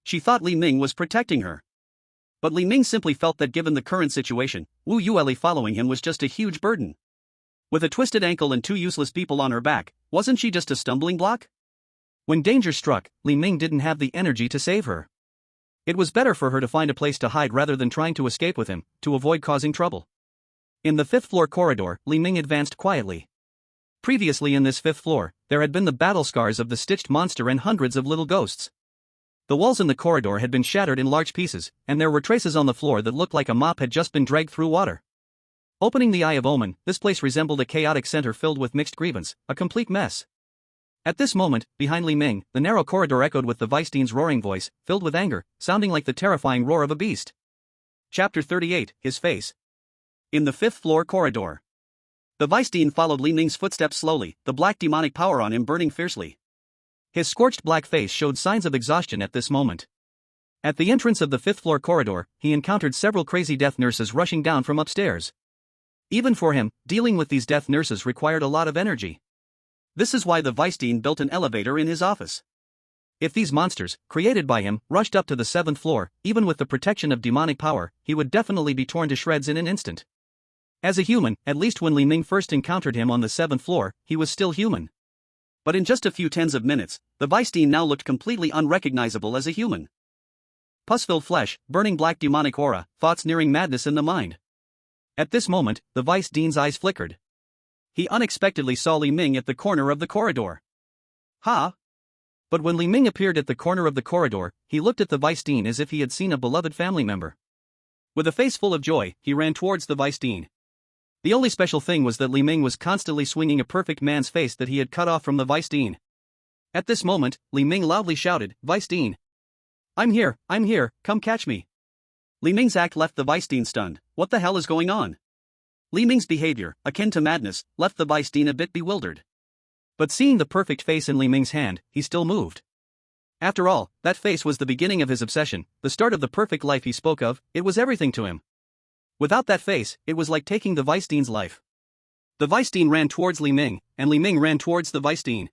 She thought Li Ming was protecting her. But Li Ming simply felt that given the current situation, Wu Yueli following him was just a huge burden. With a twisted ankle and 2 useless people on her back, wasn't she just a stumbling block? When danger struck, Li Ming didn't have the energy to save her. It was better for her to find a place to hide rather than trying to escape with him, to avoid causing trouble. In the 5th floor corridor, Li Ming advanced quietly. Previously in this 5th floor, there had been the battle scars of the stitched monster and hundreds of little ghosts. The walls in the corridor had been shattered in large pieces, and there were traces on the floor that looked like a mop had just been dragged through water. Opening the Eye of Omen, this place resembled a chaotic center filled with mixed grievance, a complete mess. At this moment, behind Li Ming, the narrow corridor echoed with the Vice-Dean's roaring voice, filled with anger, sounding like the terrifying roar of a beast. Chapter 38, His Face. In the 5th floor corridor, The Weisstein followed Li Ming's footsteps slowly, the black demonic power on him burning fiercely. His scorched black face showed signs of exhaustion at this moment. At the entrance of the fifth-floor corridor, he encountered several crazy death nurses rushing down from upstairs. Even for him, dealing with these death nurses required a lot of energy. This is why the Weisstein built an elevator in his office. If these monsters, created by him, rushed up to the 7th floor, even with the protection of demonic power, he would definitely be torn to shreds in an instant. As a human, at least when Li Ming first encountered him on the 7th floor, he was still human. But in just a few tens of minutes, the Weisstein now looked completely unrecognizable as a human. Pus-filled flesh, burning black demonic aura, thoughts nearing madness in the mind. At this moment, the Weisstein's eyes flickered. He unexpectedly saw Li Ming at the corner of the corridor. Ha! But when Li Ming appeared at the corner of the corridor, he looked at the Weisstein as if he had seen a beloved family member. With a face full of joy, he ran towards the Weisstein. The only special thing was that Li Ming was constantly swinging a perfect man's face that he had cut off from the Weisstein. At this moment, Li Ming loudly shouted, "Weisstein! I'm here, come catch me." Li Ming's act left the Weisstein stunned. What the hell is going on? Li Ming's behavior, akin to madness, left the Weisstein a bit bewildered. But seeing the perfect face in Li Ming's hand, he still moved. After all, that face was the beginning of his obsession, the start of the perfect life he spoke of. It was everything to him. Without that face, it was like taking the Weisstein's life. The Weisstein ran towards Li Ming, and Li Ming ran towards the Weisstein.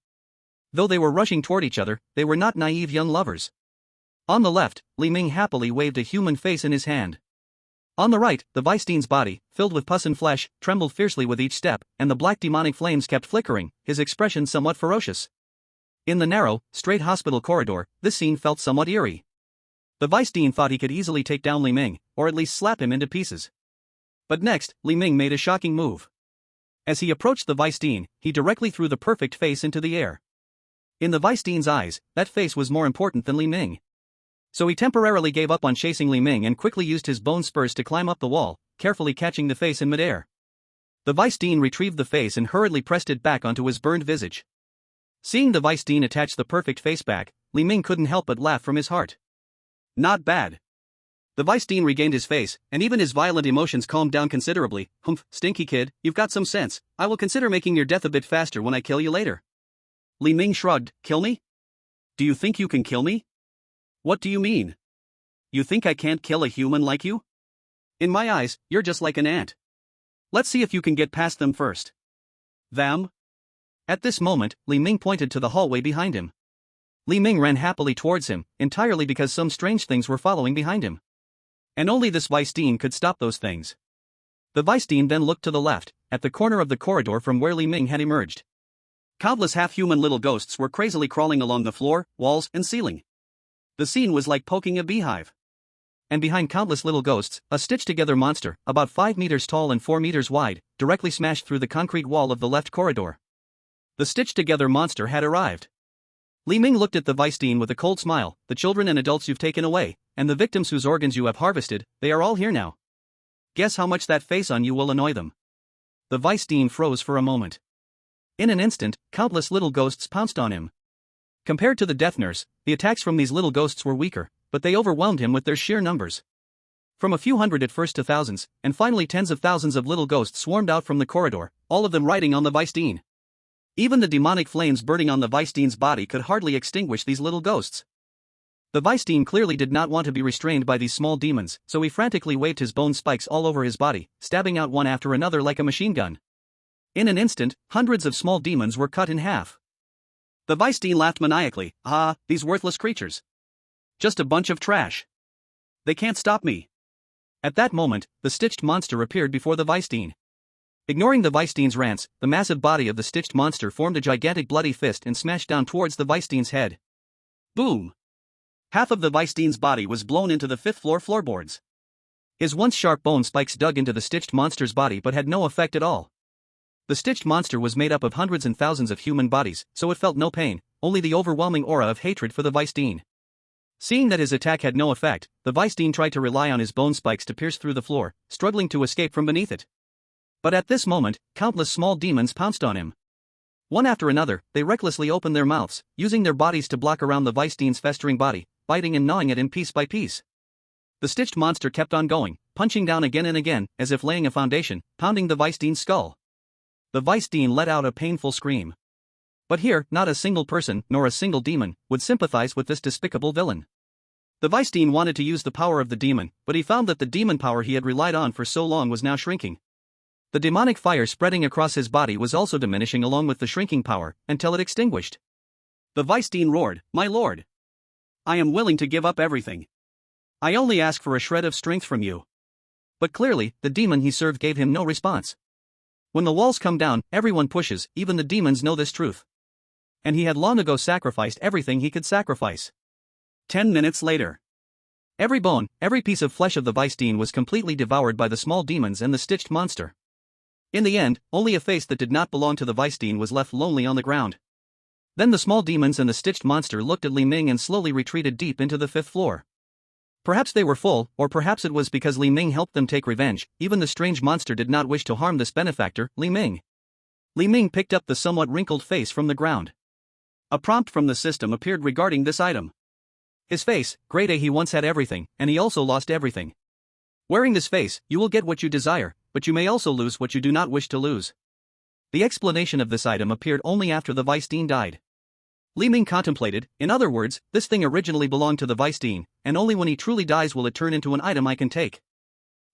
Though they were rushing toward each other, they were not naive young lovers. On the left, Li Ming happily waved a human face in his hand. On the right, the Weisstein's body, filled with pus and flesh, trembled fiercely with each step, and the black demonic flames kept flickering, his expression somewhat ferocious. In the narrow, straight hospital corridor, this scene felt somewhat eerie. The Weisstein thought he could easily take down Li Ming, or at least slap him into pieces. But next, Li Ming made a shocking move. As he approached the Weisstein, he directly threw the perfect face into the air. In the Weisstein's eyes, that face was more important than Li Ming. So he temporarily gave up on chasing Li Ming and quickly used his bone spurs to climb up the wall, carefully catching the face in midair. The Weisstein retrieved the face and hurriedly pressed it back onto his burned visage. Seeing the Weisstein attach the perfect face back, Li Ming couldn't help but laugh from his heart. Not bad. The Weisstein regained his face, and even his violent emotions calmed down considerably. Humph, stinky kid, you've got some sense. I will consider making your death a bit faster when I kill you later. Li Ming shrugged. Kill me? Do you think you can kill me? What do you mean? You think I can't kill a human like you? In my eyes, you're just like an ant. Let's see if you can get past them first. Them? At this moment, Li Ming pointed to the hallway behind him. Li Ming ran happily towards him, entirely because some strange things were following behind him. And only this Weisstein could stop those things. The Weisstein then looked to the left, at the corner of the corridor from where Li Ming had emerged. Countless half-human little ghosts were crazily crawling along the floor, walls, and ceiling. The scene was like poking a beehive. And behind countless little ghosts, a stitched-together monster, about 5 meters tall and 4 meters wide, directly smashed through the concrete wall of the left corridor. The stitched-together monster had arrived. Li Ming looked at the Weisstein with a cold smile. The children and adults you've taken away, and the victims whose organs you have harvested, they are all here now. Guess how much that face on you will annoy them. The Weisstein froze for a moment. In an instant, countless little ghosts pounced on him. Compared to the death nurse, the attacks from these little ghosts were weaker, but they overwhelmed him with their sheer numbers. From a few hundred at first to thousands, and finally tens of thousands of little ghosts swarmed out from the corridor, all of them riding on the Weisstein. Even the demonic flames burning on the Weisstein's body could hardly extinguish these little ghosts. The Weisstein clearly did not want to be restrained by these small demons, so he frantically waved his bone spikes all over his body, stabbing out one after another like a machine gun. In an instant, hundreds of small demons were cut in half. The Weisstein laughed maniacally. Ah, these worthless creatures. Just a bunch of trash. They can't stop me. At that moment, the stitched monster appeared before the Weisstein. Ignoring the Weisstein's rants, the massive body of the stitched monster formed a gigantic bloody fist and smashed down towards the Weisstein's head. Boom! Half of the Weisstein's body was blown into the 5th floor floorboards. His once sharp bone spikes dug into the stitched monster's body but had no effect at all. The stitched monster was made up of hundreds and thousands of human bodies, so it felt no pain, only the overwhelming aura of hatred for the Weisstein. Seeing that his attack had no effect, the Weisstein tried to rely on his bone spikes to pierce through the floor, struggling to escape from beneath it. But at this moment, countless small demons pounced on him. One after another, they recklessly opened their mouths, using their bodies to block around the Weisstein's festering body, biting and gnawing at him piece by piece. The stitched monster kept on going, punching down again and again, as if laying a foundation, pounding the Weisstein's skull. The Vice Dean let out a painful scream. But here, not a single person, nor a single demon, would sympathize with this despicable villain. The Vice Dean wanted to use the power of the demon, but he found that the demon power he had relied on for so long was now shrinking. The demonic fire spreading across his body was also diminishing along with the shrinking power, until it extinguished. The Vice Dean roared, "My lord! I am willing to give up everything. I only ask for a shred of strength from you." But clearly, the demon he served gave him no response. When the walls come down, everyone pushes, even the demons know this truth. And he had long ago sacrificed everything he could sacrifice. 10 minutes later. Every bone, every piece of flesh of the Vice Dean was completely devoured by the small demons and the stitched monster. In the end, only a face that did not belong to the Vice Dean was left lonely on the ground. Then the small demons and the stitched monster looked at Li Ming and slowly retreated deep into the 5th floor. Perhaps they were full, or perhaps it was because Li Ming helped them take revenge. Even the strange monster did not wish to harm this benefactor, Li Ming. Li Ming picked up the somewhat wrinkled face from the ground. A prompt from the system appeared regarding this item. His face, grade A. He once had everything, and he also lost everything. Wearing this face, you will get what you desire, but you may also lose what you do not wish to lose. The explanation of this item appeared only after the Vice Dean died. Li Ming contemplated, in other words, this thing originally belonged to the Vice Dean, and only when he truly dies will it turn into an item I can take.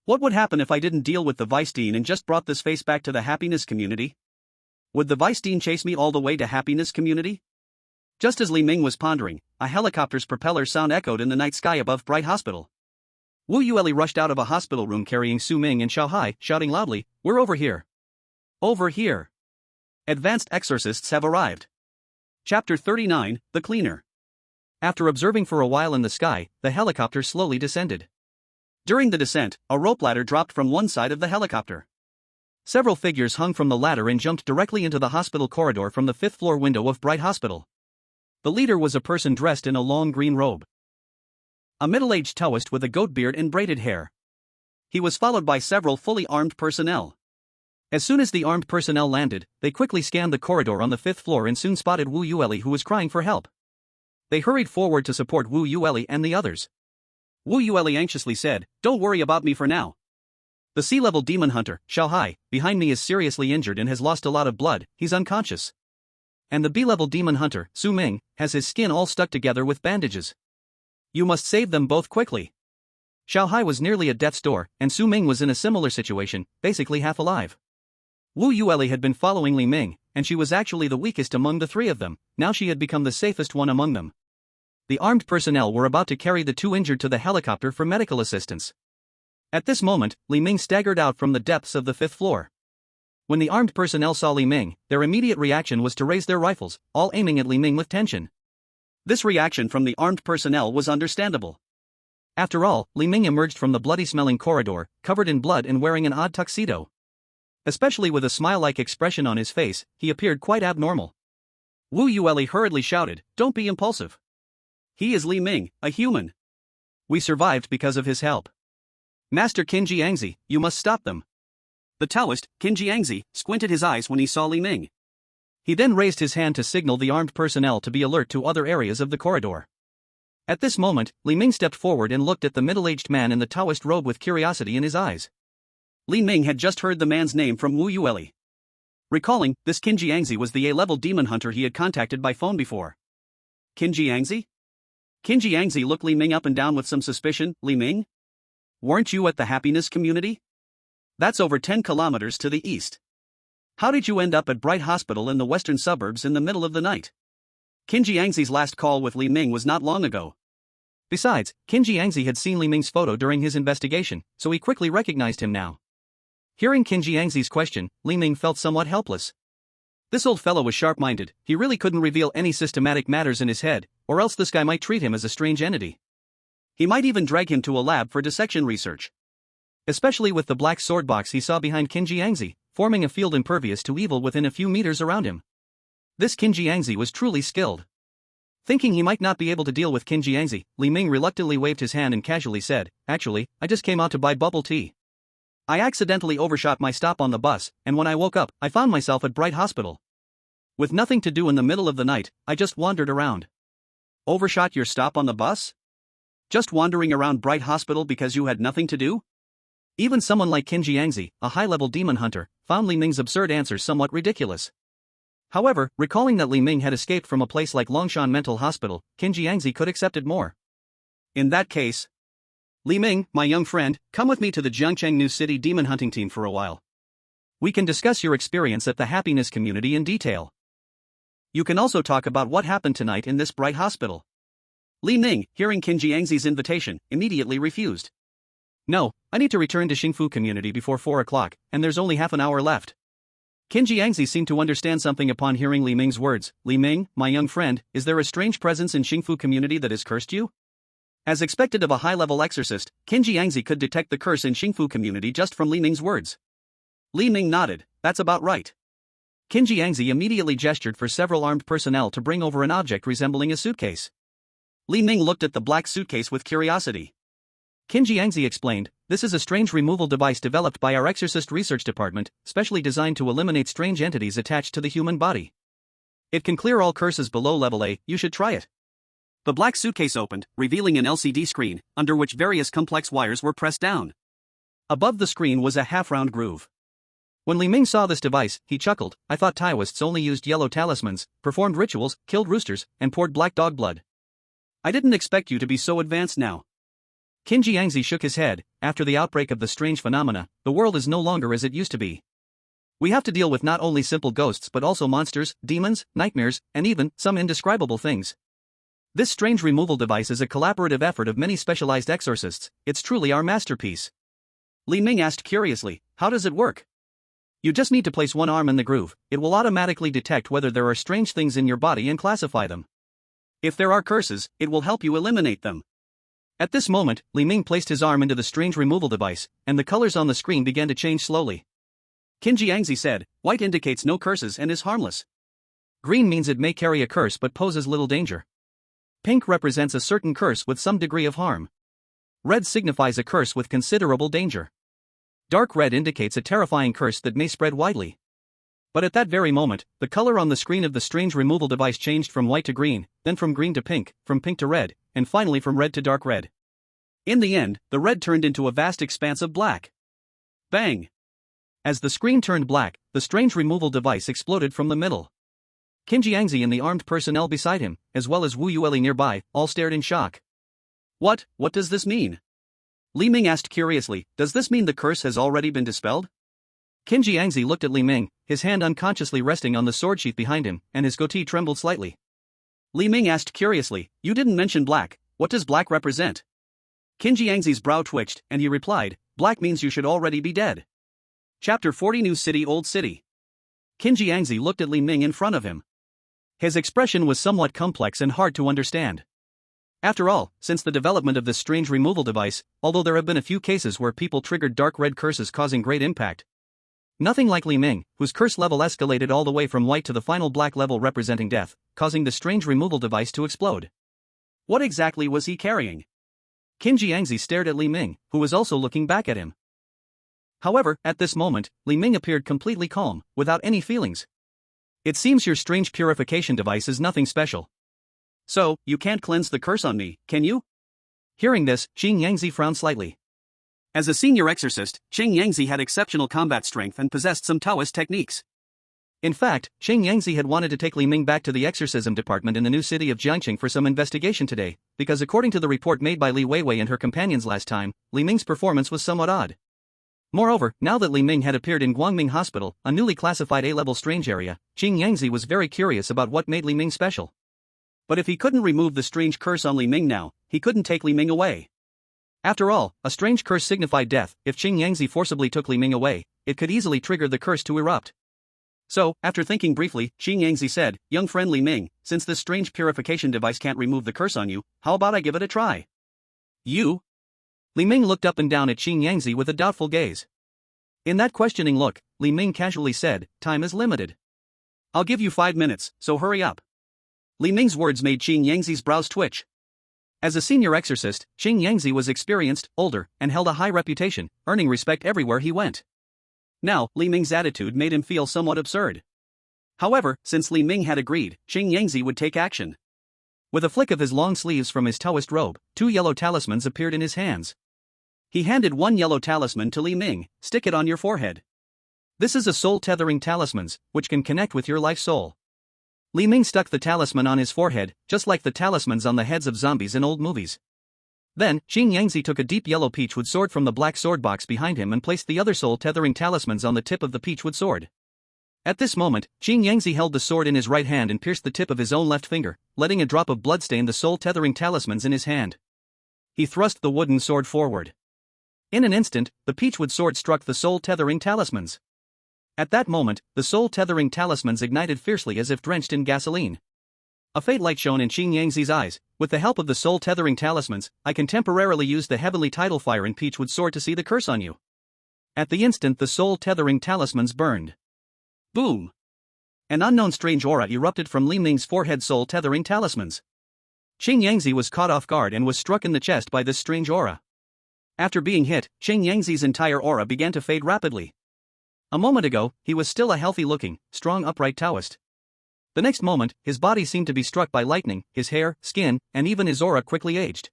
What would happen if I didn't deal with the Vice Dean and just brought this face back to the happiness community? Would the Vice Dean chase me all the way to happiness community? Just as Li Ming was pondering, a helicopter's propeller sound echoed in the night sky above Bright Hospital. Wu Yueli rushed out of a hospital room carrying Su Ming and Xiao Hai, shouting loudly, "We're over here! Over here! Advanced exorcists have arrived!" Chapter 39, The Cleaner. After observing for a while in the sky, the helicopter slowly descended. During the descent, a rope ladder dropped from one side of the helicopter. Several figures hung from the ladder and jumped directly into the hospital corridor from the 5th floor window of Bright Hospital. The leader was a person dressed in a long green robe. A middle-aged Taoist with a goat beard and braided hair. He was followed by several fully armed personnel. As soon as the armed personnel landed, they quickly scanned the corridor on the 5th floor and soon spotted Wu Yueli, who was crying for help. They hurried forward to support Wu Yueli and the others. Wu Yueli anxiously said, "Don't worry about me for now. The sea-level demon hunter, Xiao Hai, behind me is seriously injured and has lost a lot of blood, he's unconscious. And the B-level demon hunter, Su Ming, has his skin all stuck together with bandages. You must save them both quickly." Xiao Hai was nearly at death's door, and Su Ming was in a similar situation, basically half alive. Wu Yueli had been following Li Ming, and she was actually the weakest among the three of them. Now she had become the safest one among them. The armed personnel were about to carry the two injured to the helicopter for medical assistance. At this moment, Li Ming staggered out from the depths of the 5th floor. When the armed personnel saw Li Ming, their immediate reaction was to raise their rifles, all aiming at Li Ming with tension. This reaction from the armed personnel was understandable. After all, Li Ming emerged from the bloody-smelling corridor, covered in blood and wearing an odd tuxedo. Especially with a smile-like expression on his face, he appeared quite abnormal. Wu Yueli hurriedly shouted, "Don't be impulsive. He is Li Ming, a human. We survived because of his help. Master Qin Jiangzi, you must stop them." The Taoist, Qin Jiangzi, squinted his eyes when he saw Li Ming. He then raised his hand to signal the armed personnel to be alert to other areas of the corridor. At this moment, Li Ming stepped forward and looked at the middle-aged man in the Taoist robe with curiosity in his eyes. Li Ming had just heard the man's name from Wu Yueli. Recalling, this Qin Jiangzi was the A-level demon hunter he had contacted by phone before. Qin Jiangzi? Qin Jiangzi looked Li Ming up and down with some suspicion. "Li Ming? Weren't you at the happiness community? That's over 10 kilometers to the east. How did you end up at Bright Hospital in the western suburbs in the middle of the night?" Qin Jiangzi's last call with Li Ming was not long ago. Besides, Qin Jiangzi had seen Li Ming's photo during his investigation, so he quickly recognized him now. Hearing Qin Jiangzi's question, Li Ming felt somewhat helpless. This old fellow was sharp-minded, he really couldn't reveal any systematic matters in his head, or else this guy might treat him as a strange entity. He might even drag him to a lab for dissection research. Especially with the black sword box he saw behind Qin Jiangzi, forming a field impervious to evil within a few meters around him. This Qin Jiangzi was truly skilled. Thinking he might not be able to deal with Qin Jiangzi, Li Ming reluctantly waved his hand and casually said, "Actually, I just came out to buy bubble tea. I accidentally overshot my stop on the bus, and when I woke up, I found myself at Bright Hospital. With nothing to do in the middle of the night, I just wandered around." Overshot your stop on the bus? Just wandering around Bright Hospital because you had nothing to do? Even someone like Qin Jiangzi, a high-level demon hunter, found Li Ming's absurd answer somewhat ridiculous. However, recalling that Li Ming had escaped from a place like Longshan Mental Hospital, Qin Jiangzi could accept it more. In that case, Li Ming, my young friend, come with me to the Jiangcheng New City Demon Hunting Team for a while. We can discuss your experience at the happiness community in detail. You can also talk about what happened tonight in this bright hospital. Li Ming, hearing Qin Jiangzi's invitation, immediately refused. No, I need to return to Xingfu community before 4 o'clock, and there's only half an hour left. Qin Jiangzi seemed to understand something upon hearing Li Ming's words. Li Ming, my young friend, is there a strange presence in Xingfu community that has cursed you? As expected of a high-level exorcist, Qin Jiangzi could detect the curse in Xingfu community just from Li Ming's words. Li Ming nodded, that's about right. Qin Jiangzi immediately gestured for several armed personnel to bring over an object resembling a suitcase. Li Ming looked at the black suitcase with curiosity. Qin Jiangzi explained, this is a strange removal device developed by our exorcist research department, specially designed to eliminate strange entities attached to the human body. It can clear all curses below level A, you should try it. The black suitcase opened, revealing an LCD screen, under which various complex wires were pressed down. Above the screen was a half-round groove. When Li Ming saw this device, he chuckled, I thought Taoists only used yellow talismans, performed rituals, killed roosters, and poured black dog blood. I didn't expect you to be so advanced now. Qin Jiangzi shook his head. After the outbreak of the strange phenomena, the world is no longer as it used to be. We have to deal with not only simple ghosts but also monsters, demons, nightmares, and even some indescribable things. This strange removal device is a collaborative effort of many specialized exorcists. It's truly our masterpiece. Li Ming asked curiously, how does it work? You just need to place one arm in the groove. It will automatically detect whether there are strange things in your body and classify them. If there are curses, it will help you eliminate them. At this moment, Li Ming placed his arm into the strange removal device, and the colors on the screen began to change slowly. Qin Jiangzi said, white indicates no curses and is harmless. Green means it may carry a curse but poses little danger. Pink represents a certain curse with some degree of harm. Red signifies a curse with considerable danger. Dark red indicates a terrifying curse that may spread widely. But at that very moment, the color on the screen of the strange removal device changed from white to green, then from green to pink, from pink to red, and finally from red to dark red. In the end, the red turned into a vast expanse of black. Bang! As the screen turned black, the strange removal device exploded from the middle. Qin Jiangzi and the armed personnel beside him, as well as Wu Yueli nearby, all stared in shock. What does this mean? Li Ming asked curiously, does this mean the curse has already been dispelled? Qin Jiangzi looked at Li Ming, his hand unconsciously resting on the sword sheath behind him, and his goatee trembled slightly. Li Ming asked curiously, you didn't mention black, what does black represent? Qin Jiangzi's brow twitched, and he replied, black means you should already be dead. Chapter 40 New City Old City. Qin Jiangzi looked at Li Ming in front of him. His expression was somewhat complex and hard to understand. After all, since the development of this strange removal device, although there have been a few cases where people triggered dark red curses causing great impact, nothing like Li Ming, whose curse level escalated all the way from white to the final black level representing death, causing the strange removal device to explode. What exactly was he carrying? Qin Jiangzi stared at Li Ming, who was also looking back at him. However, at this moment, Li Ming appeared completely calm, without any feelings. It seems your strange purification device is nothing special. So, you can't cleanse the curse on me, can you? Hearing this, Qin Jiangzi frowned slightly. As a senior exorcist, Qin Jiangzi had exceptional combat strength and possessed some Taoist techniques. In fact, Qin Jiangzi had wanted to take Li Ming back to the exorcism department in the new city of Jiangcheng for some investigation today, because according to the report made by Li Weiwei and her companions last time, Li Ming's performance was somewhat odd. Moreover, now that Li Ming had appeared in Guangming Hospital, a newly classified A-level strange area, Qin Jiangzi was very curious about what made Li Ming special. But if he couldn't remove the strange curse on Li Ming now, he couldn't take Li Ming away. After all, a strange curse signified death. If Qin Jiangzi forcibly took Li Ming away, it could easily trigger the curse to erupt. So, after thinking briefly, Qin Jiangzi said, young friend Li Ming, since this strange purification device can't remove the curse on you, how about I give it a try? You? Li Ming looked up and down at Qin Jiangzi with a doubtful gaze. In that questioning look, Li Ming casually said, time is limited. I'll give you 5 minutes, so hurry up. Li Ming's words made Qin Jiangzi's brows twitch. As a senior exorcist, Qin Jiangzi was experienced, older, and held a high reputation, earning respect everywhere he went. Now, Li Ming's attitude made him feel somewhat absurd. However, since Li Ming had agreed, Qin Jiangzi would take action. With a flick of his long sleeves from his Taoist robe, 2 yellow talismans appeared in his hands. He handed one yellow talisman to Li Ming, stick it on your forehead. This is a soul-tethering talismans, which can connect with your life soul. Li Ming stuck the talisman on his forehead, just like the talismans on the heads of zombies in old movies. Then, Qin Yangzi took a deep yellow peachwood sword from the black sword box behind him and placed the other soul-tethering talismans on the tip of the peachwood sword. At this moment, Qin Yangzi held the sword in his right hand and pierced the tip of his own left finger, letting a drop of blood stain the soul-tethering talismans in his hand. He thrust the wooden sword forward. In an instant, the peachwood sword struck the soul-tethering talismans. At that moment, the soul-tethering talismans ignited fiercely as if drenched in gasoline. A faint light shone in Qin Yangzi's eyes. With the help of the soul-tethering talismans, I can temporarily use the heavenly tidal fire in peachwood sword to see the curse on you. At the instant the soul-tethering talismans burned. Boom! An unknown strange aura erupted from Li Ming's forehead soul-tethering talismans. Qin Yangzi was caught off guard and was struck in the chest by this strange aura. After being hit, Qin Yangzi's entire aura began to fade rapidly. A moment ago, he was still a healthy-looking, strong upright Taoist. The next moment, his body seemed to be struck by lightning, his hair, skin, and even his aura quickly aged.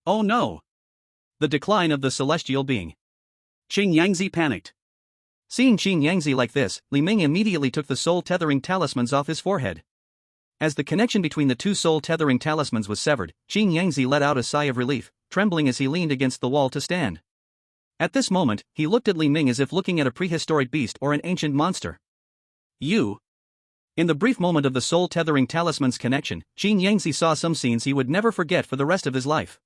Oh no! The decline of the celestial being. Qin Yangzi panicked. Seeing Qin Yangzi like this, Li Ming immediately took the soul-tethering talismans off his forehead. As the connection between the two soul-tethering talismans was severed, Qin Yangzi let out a sigh of relief, trembling as he leaned against the wall to stand. At this moment, he looked at Li Ming as if looking at a prehistoric beast or an ancient monster. You. In the brief moment of the soul-tethering talisman's connection, Qin Yangzi saw some scenes he would never forget for the rest of his life.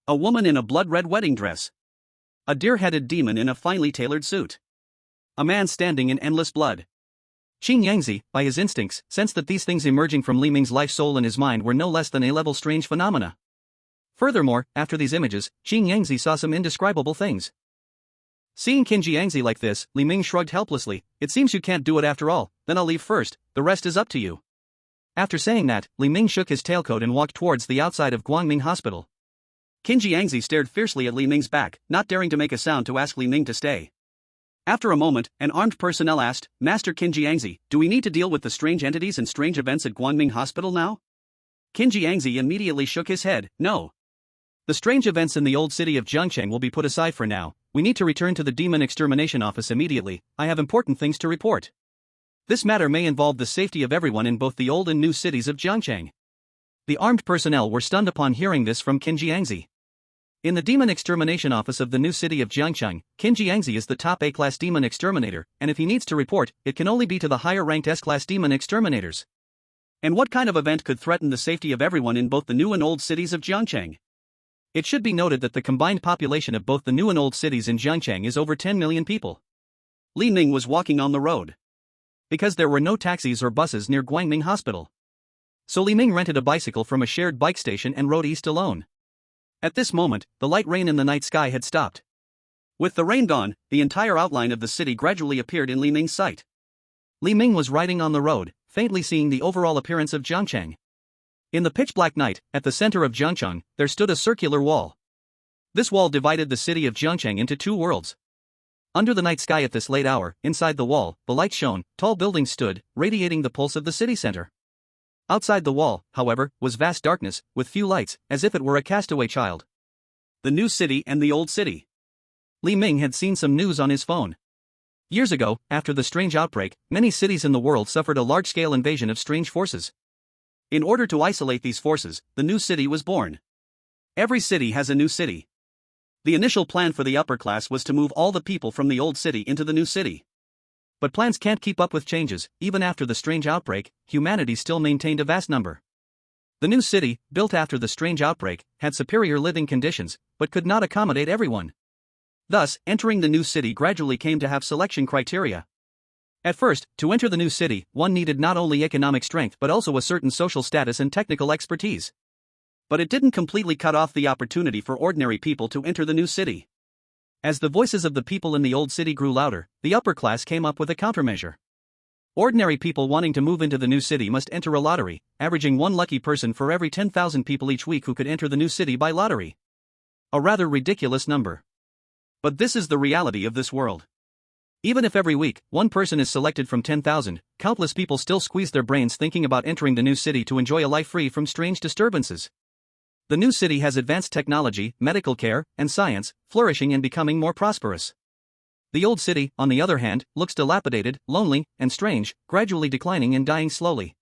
A woman in a blood-red wedding dress. A deer-headed demon in a finely tailored suit. A man standing in endless blood. Qin Yangzi, by his instincts, sensed that these things emerging from Li Ming's life soul and his mind were no less than A-level strange phenomena. Furthermore, after these images, Qin Yangzi saw some indescribable things. Seeing Qin Yangzi like this, Li Ming shrugged helplessly. It seems you can't do it after all, then I'll leave first, the rest is up to you. After saying that, Li Ming shook his tailcoat and walked towards the outside of Guangming Hospital. Qin Yangzi stared fiercely at Li Ming's back, not daring to make a sound to ask Li Ming to stay. After a moment, an armed personnel asked, Master Qin Yangzi, do we need to deal with the strange entities and strange events at Guangming Hospital now? Qin Yangzi immediately shook his head, no. The strange events in the old city of Jiangcheng will be put aside for now. We need to return to the Demon Extermination Office immediately. I have important things to report. This matter may involve the safety of everyone in both the old and new cities of Jiangcheng. The armed personnel were stunned upon hearing this from Qin Yangzi. In the Demon Extermination Office of the new city of Jiangcheng, Qin Yangzi is the top A-class demon exterminator, and if he needs to report, it can only be to the higher-ranked S-class demon exterminators. And what kind of event could threaten the safety of everyone in both the new and old cities of Jiangcheng? It should be noted that the combined population of both the new and old cities in Jiangcheng is over 10 million people. Li Ming was walking on the road. Because there were no taxis or buses near Guangming Hospital. So Li Ming rented a bicycle from a shared bike station and rode east alone. At this moment, the light rain in the night sky had stopped. With the rain gone, the entire outline of the city gradually appeared in Li Ming's sight. Li Ming was riding on the road, faintly seeing the overall appearance of Jiangcheng. In the pitch-black night, at the center of Jiangcheng, there stood a circular wall. This wall divided the city of Jiangcheng into two worlds. Under the night sky at this late hour, inside the wall, the light shone, tall buildings stood, radiating the pulse of the city center. Outside the wall, however, was vast darkness, with few lights, as if it were a castaway child. The new city and the old city. Li Ming had seen some news on his phone. Years ago, after the strange outbreak, many cities in the world suffered a large-scale invasion of strange forces. In order to isolate these forces, the new city was born. Every city has a new city. The initial plan for the upper class was to move all the people from the old city into the new city. But plans can't keep up with changes. Even after the strange outbreak, humanity still maintained a vast number. The new city, built after the strange outbreak, had superior living conditions, but could not accommodate everyone. Thus, entering the new city gradually came to have selection criteria. At first, to enter the new city, one needed not only economic strength but also a certain social status and technical expertise. But it didn't completely cut off the opportunity for ordinary people to enter the new city. As the voices of the people in the old city grew louder, the upper class came up with a countermeasure. Ordinary people wanting to move into the new city must enter a lottery, averaging one lucky person for every 10,000 people each week who could enter the new city by lottery. A rather ridiculous number. But this is the reality of this world. Even if every week, one person is selected from 10,000, countless people still squeeze their brains thinking about entering the new city to enjoy a life free from strange disturbances. The new city has advanced technology, medical care, and science, flourishing and becoming more prosperous. The old city, on the other hand, looks dilapidated, lonely, and strange, gradually declining and dying slowly.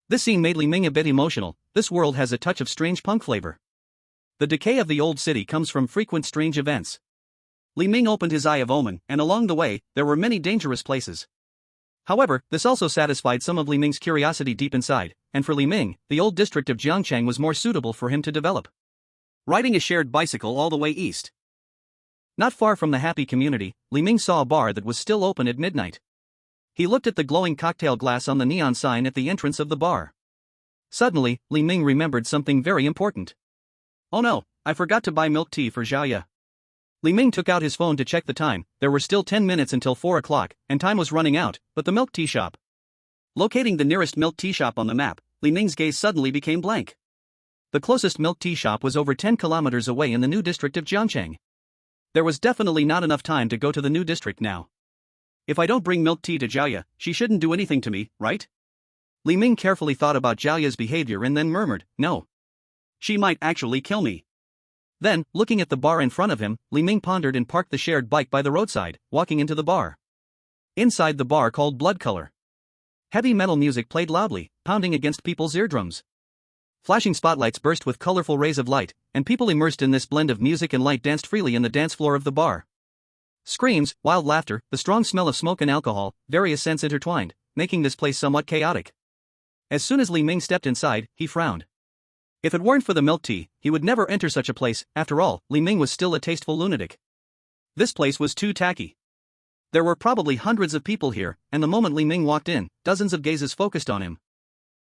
This scene made Li Ming a bit emotional. This world has a touch of strange punk flavor. The decay of the old city comes from frequent strange events. Li Ming opened his Eye of Omen, and along the way, there were many dangerous places. However, this also satisfied some of Li Ming's curiosity deep inside, and for Li Ming, the old district of Jiangchang was more suitable for him to develop. Riding a shared bicycle all the way east. Not far from the happy community, Li Ming saw a bar that was still open at midnight. He looked at the glowing cocktail glass on the neon sign at the entrance of the bar. Suddenly, Li Ming remembered something very important. Oh no, I forgot to buy milk tea for Xiaoya. Li Ming took out his phone to check the time. There were still 10 minutes until 4 o'clock, and time was running out, but the milk tea shop. Locating the nearest milk tea shop on the map, Li Ming's gaze suddenly became blank. The closest milk tea shop was over 10 kilometers away in the new district of Jiangchang. There was definitely not enough time to go to the new district now. If I don't bring milk tea to Xiaoya, she shouldn't do anything to me, right? Li Ming carefully thought about Xiaoya's behavior and then murmured, no. She might actually kill me. Then, looking at the bar in front of him, Li Ming pondered and parked the shared bike by the roadside, walking into the bar. Inside the bar called Blood Color. Heavy metal music played loudly, pounding against people's eardrums. Flashing spotlights burst with colorful rays of light, and people immersed in this blend of music and light danced freely in the dance floor of the bar. Screams, wild laughter, the strong smell of smoke and alcohol, various scents intertwined, making this place somewhat chaotic. As soon as Li Ming stepped inside, he frowned. If it weren't for the milk tea, he would never enter such a place. After all, Li Ming was still a tasteful lunatic. This place was too tacky. There were probably hundreds of people here, and the moment Li Ming walked in, dozens of gazes focused on him.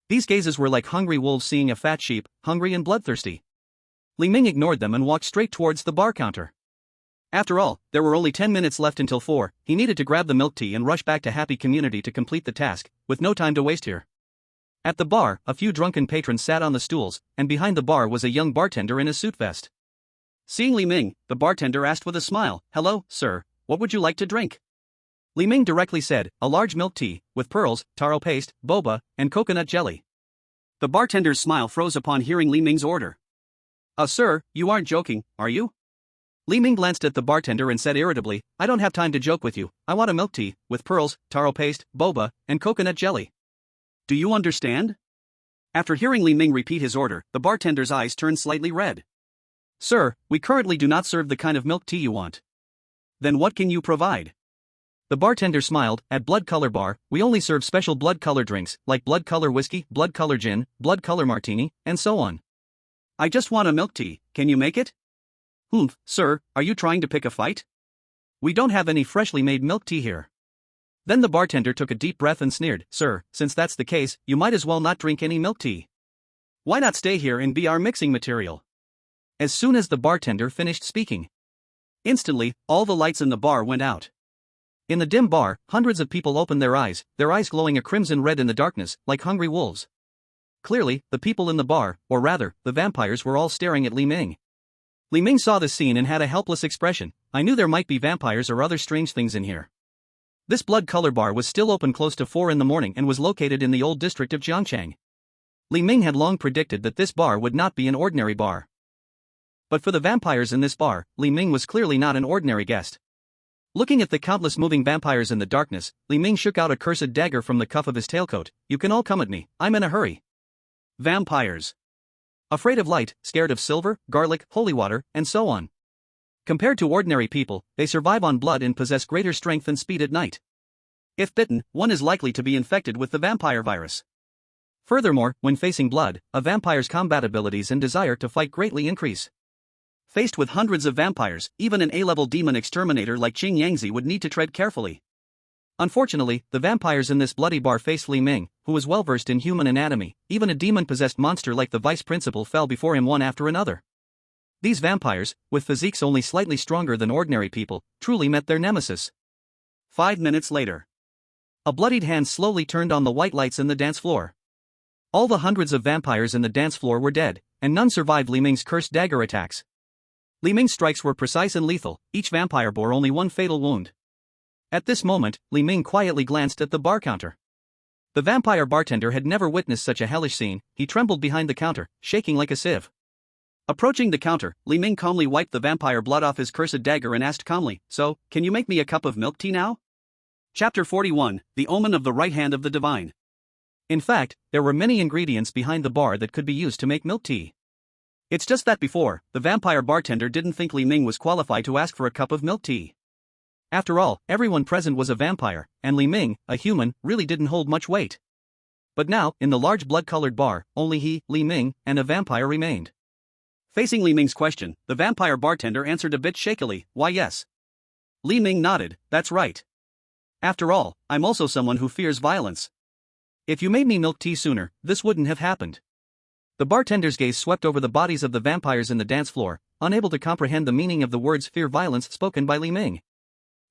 These gazes were like hungry wolves seeing a fat sheep, hungry and bloodthirsty. Li Ming ignored them and walked straight towards the bar counter. After all, there were only 10 minutes left until 4, he needed to grab the milk tea and rush back to Happy Community to complete the task, with no time to waste here. At the bar, a few drunken patrons sat on the stools, and behind the bar was a young bartender in a suit vest. Seeing Li Ming, the bartender asked with a smile, "Hello, sir, what would you like to drink?" Li Ming directly said, "A large milk tea, with pearls, taro paste, boba, and coconut jelly." The bartender's smile froze upon hearing Li Ming's order. Sir, you aren't joking, are you?" Li Ming glanced at the bartender and said irritably, "I don't have time to joke with you, I want a milk tea, with pearls, taro paste, boba, and coconut jelly. Do you understand?" After hearing Li Ming repeat his order, the bartender's eyes turned slightly red. "Sir, we currently do not serve the kind of milk tea you want." "Then what can you provide?" The bartender smiled. "At Blood Color Bar, we only serve special blood color drinks, like blood color whiskey, blood color gin, blood color martini, and so on." "I just want a milk tea, can you make it?" Sir, are you trying to pick a fight?" "We don't have any freshly made milk tea here." Then the bartender took a deep breath and sneered, "Sir, since that's the case, you might as well not drink any milk tea. Why not stay here and be our mixing material?" As soon as the bartender finished speaking, instantly, all the lights in the bar went out. In the dim bar, hundreds of people opened their eyes glowing a crimson red in the darkness, like hungry wolves. Clearly, the people in the bar, or rather, the vampires were all staring at Li Ming. Li Ming saw this scene and had a helpless expression. "I knew there might be vampires or other strange things in here." This blood color bar was still open close to 4 in the morning and was located in the old district of Jiangchang. Li Ming had long predicted that this bar would not be an ordinary bar. But for the vampires in this bar, Li Ming was clearly not an ordinary guest. Looking at the countless moving vampires in the darkness, Li Ming shook out a cursed dagger from the cuff of his tailcoat. "You can all come at me, I'm in a hurry." Vampires. Afraid of light, scared of silver, garlic, holy water, and so on. Compared to ordinary people, they survive on blood and possess greater strength and speed at night. If bitten, one is likely to be infected with the vampire virus. Furthermore, when facing blood, a vampire's combat abilities and desire to fight greatly increase. Faced with hundreds of vampires, even an A-level demon exterminator like Qing Yangzi would need to tread carefully. Unfortunately, the vampires in this bloody bar faced Li Ming, who was well versed in human anatomy. Even a demon-possessed monster like the vice principal fell before him one after another. These vampires, with physiques only slightly stronger than ordinary people, truly met their nemesis. 5 minutes later, a bloodied hand slowly turned on the white lights in the dance floor. All the hundreds of vampires in the dance floor were dead, and none survived Li Ming's cursed dagger attacks. Li Ming's strikes were precise and lethal, each vampire bore only one fatal wound. At this moment, Li Ming quietly glanced at the bar counter. The vampire bartender had never witnessed such a hellish scene. He trembled behind the counter, shaking like a sieve. Approaching the counter, Li Ming calmly wiped the vampire blood off his cursed dagger and asked calmly, "So, can you make me a cup of milk tea now?" Chapter 41, The Omen of the Right Hand of the Divine. In fact, there were many ingredients behind the bar that could be used to make milk tea. It's just that before, the vampire bartender didn't think Li Ming was qualified to ask for a cup of milk tea. After all, everyone present was a vampire, and Li Ming, a human, really didn't hold much weight. But now, in the large blood-colored bar, only he, Li Ming, and a vampire remained. Facing Li Ming's question, the vampire bartender answered a bit shakily, "Why yes." Li Ming nodded, "That's right. After all, I'm also someone who fears violence. If you made me milk tea sooner, this wouldn't have happened." The bartender's gaze swept over the bodies of the vampires in the dance floor, unable to comprehend the meaning of the words fear violence spoken by Li Ming.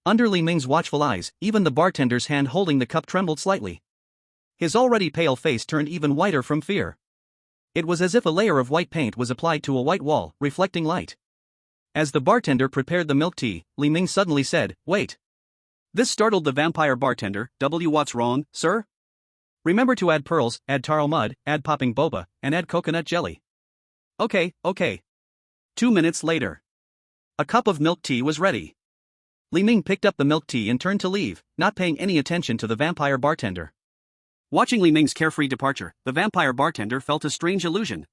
Under Li Ming's watchful eyes, even the bartender's hand holding the cup trembled slightly. His already pale face turned even whiter from fear. It was as if a layer of white paint was applied to a white wall, reflecting light. As the bartender prepared the milk tea, Li Ming suddenly said, "Wait." This startled the vampire bartender. What's wrong, sir? Remember to add pearls, add taro mud, add popping boba, and add coconut jelly. Okay. 2 minutes later. A cup of milk tea was ready. Li Ming picked up the milk tea and turned to leave, not paying any attention to the vampire bartender. Watching Li Ming's carefree departure, the vampire bartender felt a strange illusion.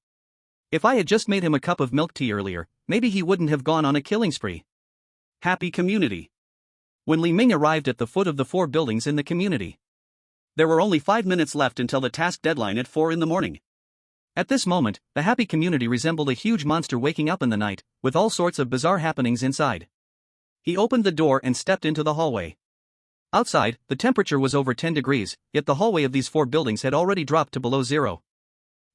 If I had just made him a cup of milk tea earlier, maybe he wouldn't have gone on a killing spree. Happy community. When Li Ming arrived at the foot of the 4 buildings in the community, there were only 5 minutes left until the task deadline at 4 in the morning. At this moment, the happy community resembled a huge monster waking up in the night, with all sorts of bizarre happenings inside. He opened the door and stepped into the hallway. Outside, the temperature was over 10 degrees, yet the hallway of these 4 buildings had already dropped to below zero.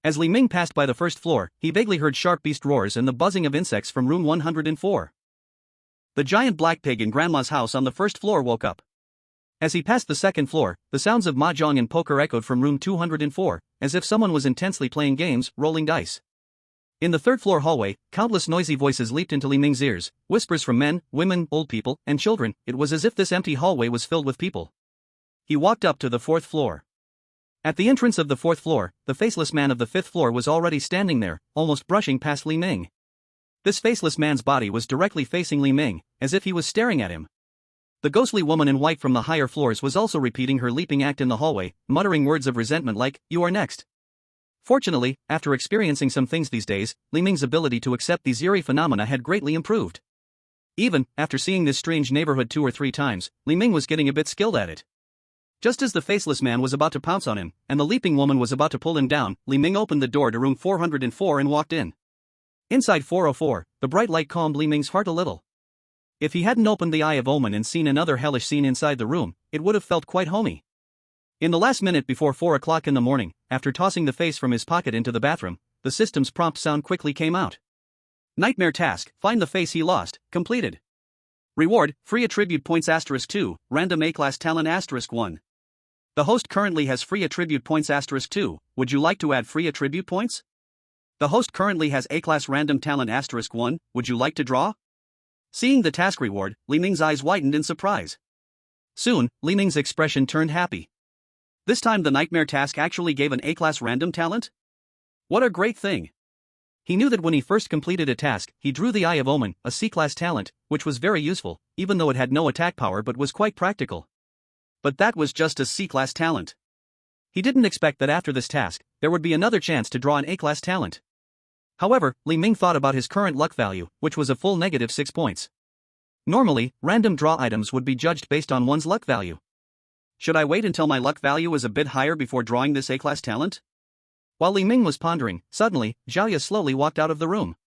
As Li Ming passed by the first floor, he vaguely heard sharp beast roars and the buzzing of insects from room 104. The giant black pig in Grandma's house on the first floor woke up. As he passed the second floor, the sounds of mahjong and poker echoed from room 204, as if someone was intensely playing games, rolling dice. In the third-floor hallway, countless noisy voices leaped into Li Ming's ears, whispers from men, women, old people, and children. It was as if this empty hallway was filled with people. He walked up to the 4th floor. At the entrance of the 4th floor, the faceless man of the 5th floor was already standing there, almost brushing past Li Ming. This faceless man's body was directly facing Li Ming, as if he was staring at him. The ghostly woman in white from the higher floors was also repeating her leaping act in the hallway, muttering words of resentment like, "You are next." Fortunately, after experiencing some things these days, Li Ming's ability to accept these eerie phenomena had greatly improved. Even after seeing this strange neighborhood 2 or 3 times, Li Ming was getting a bit skilled at it. Just as the faceless man was about to pounce on him, and the leaping woman was about to pull him down, Li Ming opened the door to room 404 and walked in. Inside 404, the bright light calmed Li Ming's heart a little. If he hadn't opened the Eye of Omen and seen another hellish scene inside the room, it would have felt quite homey. In the last minute before 4 o'clock in the morning, after tossing the face from his pocket into the bathroom, the system's prompt sound quickly came out. Nightmare task, find the face he lost, completed. Reward, free attribute points *2, random A-class talent *1. The host currently has free attribute points *2, would you like to add free attribute points? The host currently has A-class random talent *1, would you like to draw? Seeing the task reward, Li Ming's eyes widened in surprise. Soon, Li Ming's expression turned happy. This time the nightmare task actually gave an A-class random talent? What a great thing! He knew that when he first completed a task, he drew the Eye of Omen, a C-class talent, which was very useful, even though it had no attack power but was quite practical. But that was just a C-class talent. He didn't expect that after this task, there would be another chance to draw an A-class talent. However, Li Ming thought about his current luck value, which was a full -6 points. Normally, random draw items would be judged based on one's luck value. Should I wait until my luck value is a bit higher before drawing this A-class talent? While Li Ming was pondering, suddenly, Zhaoya slowly walked out of the room.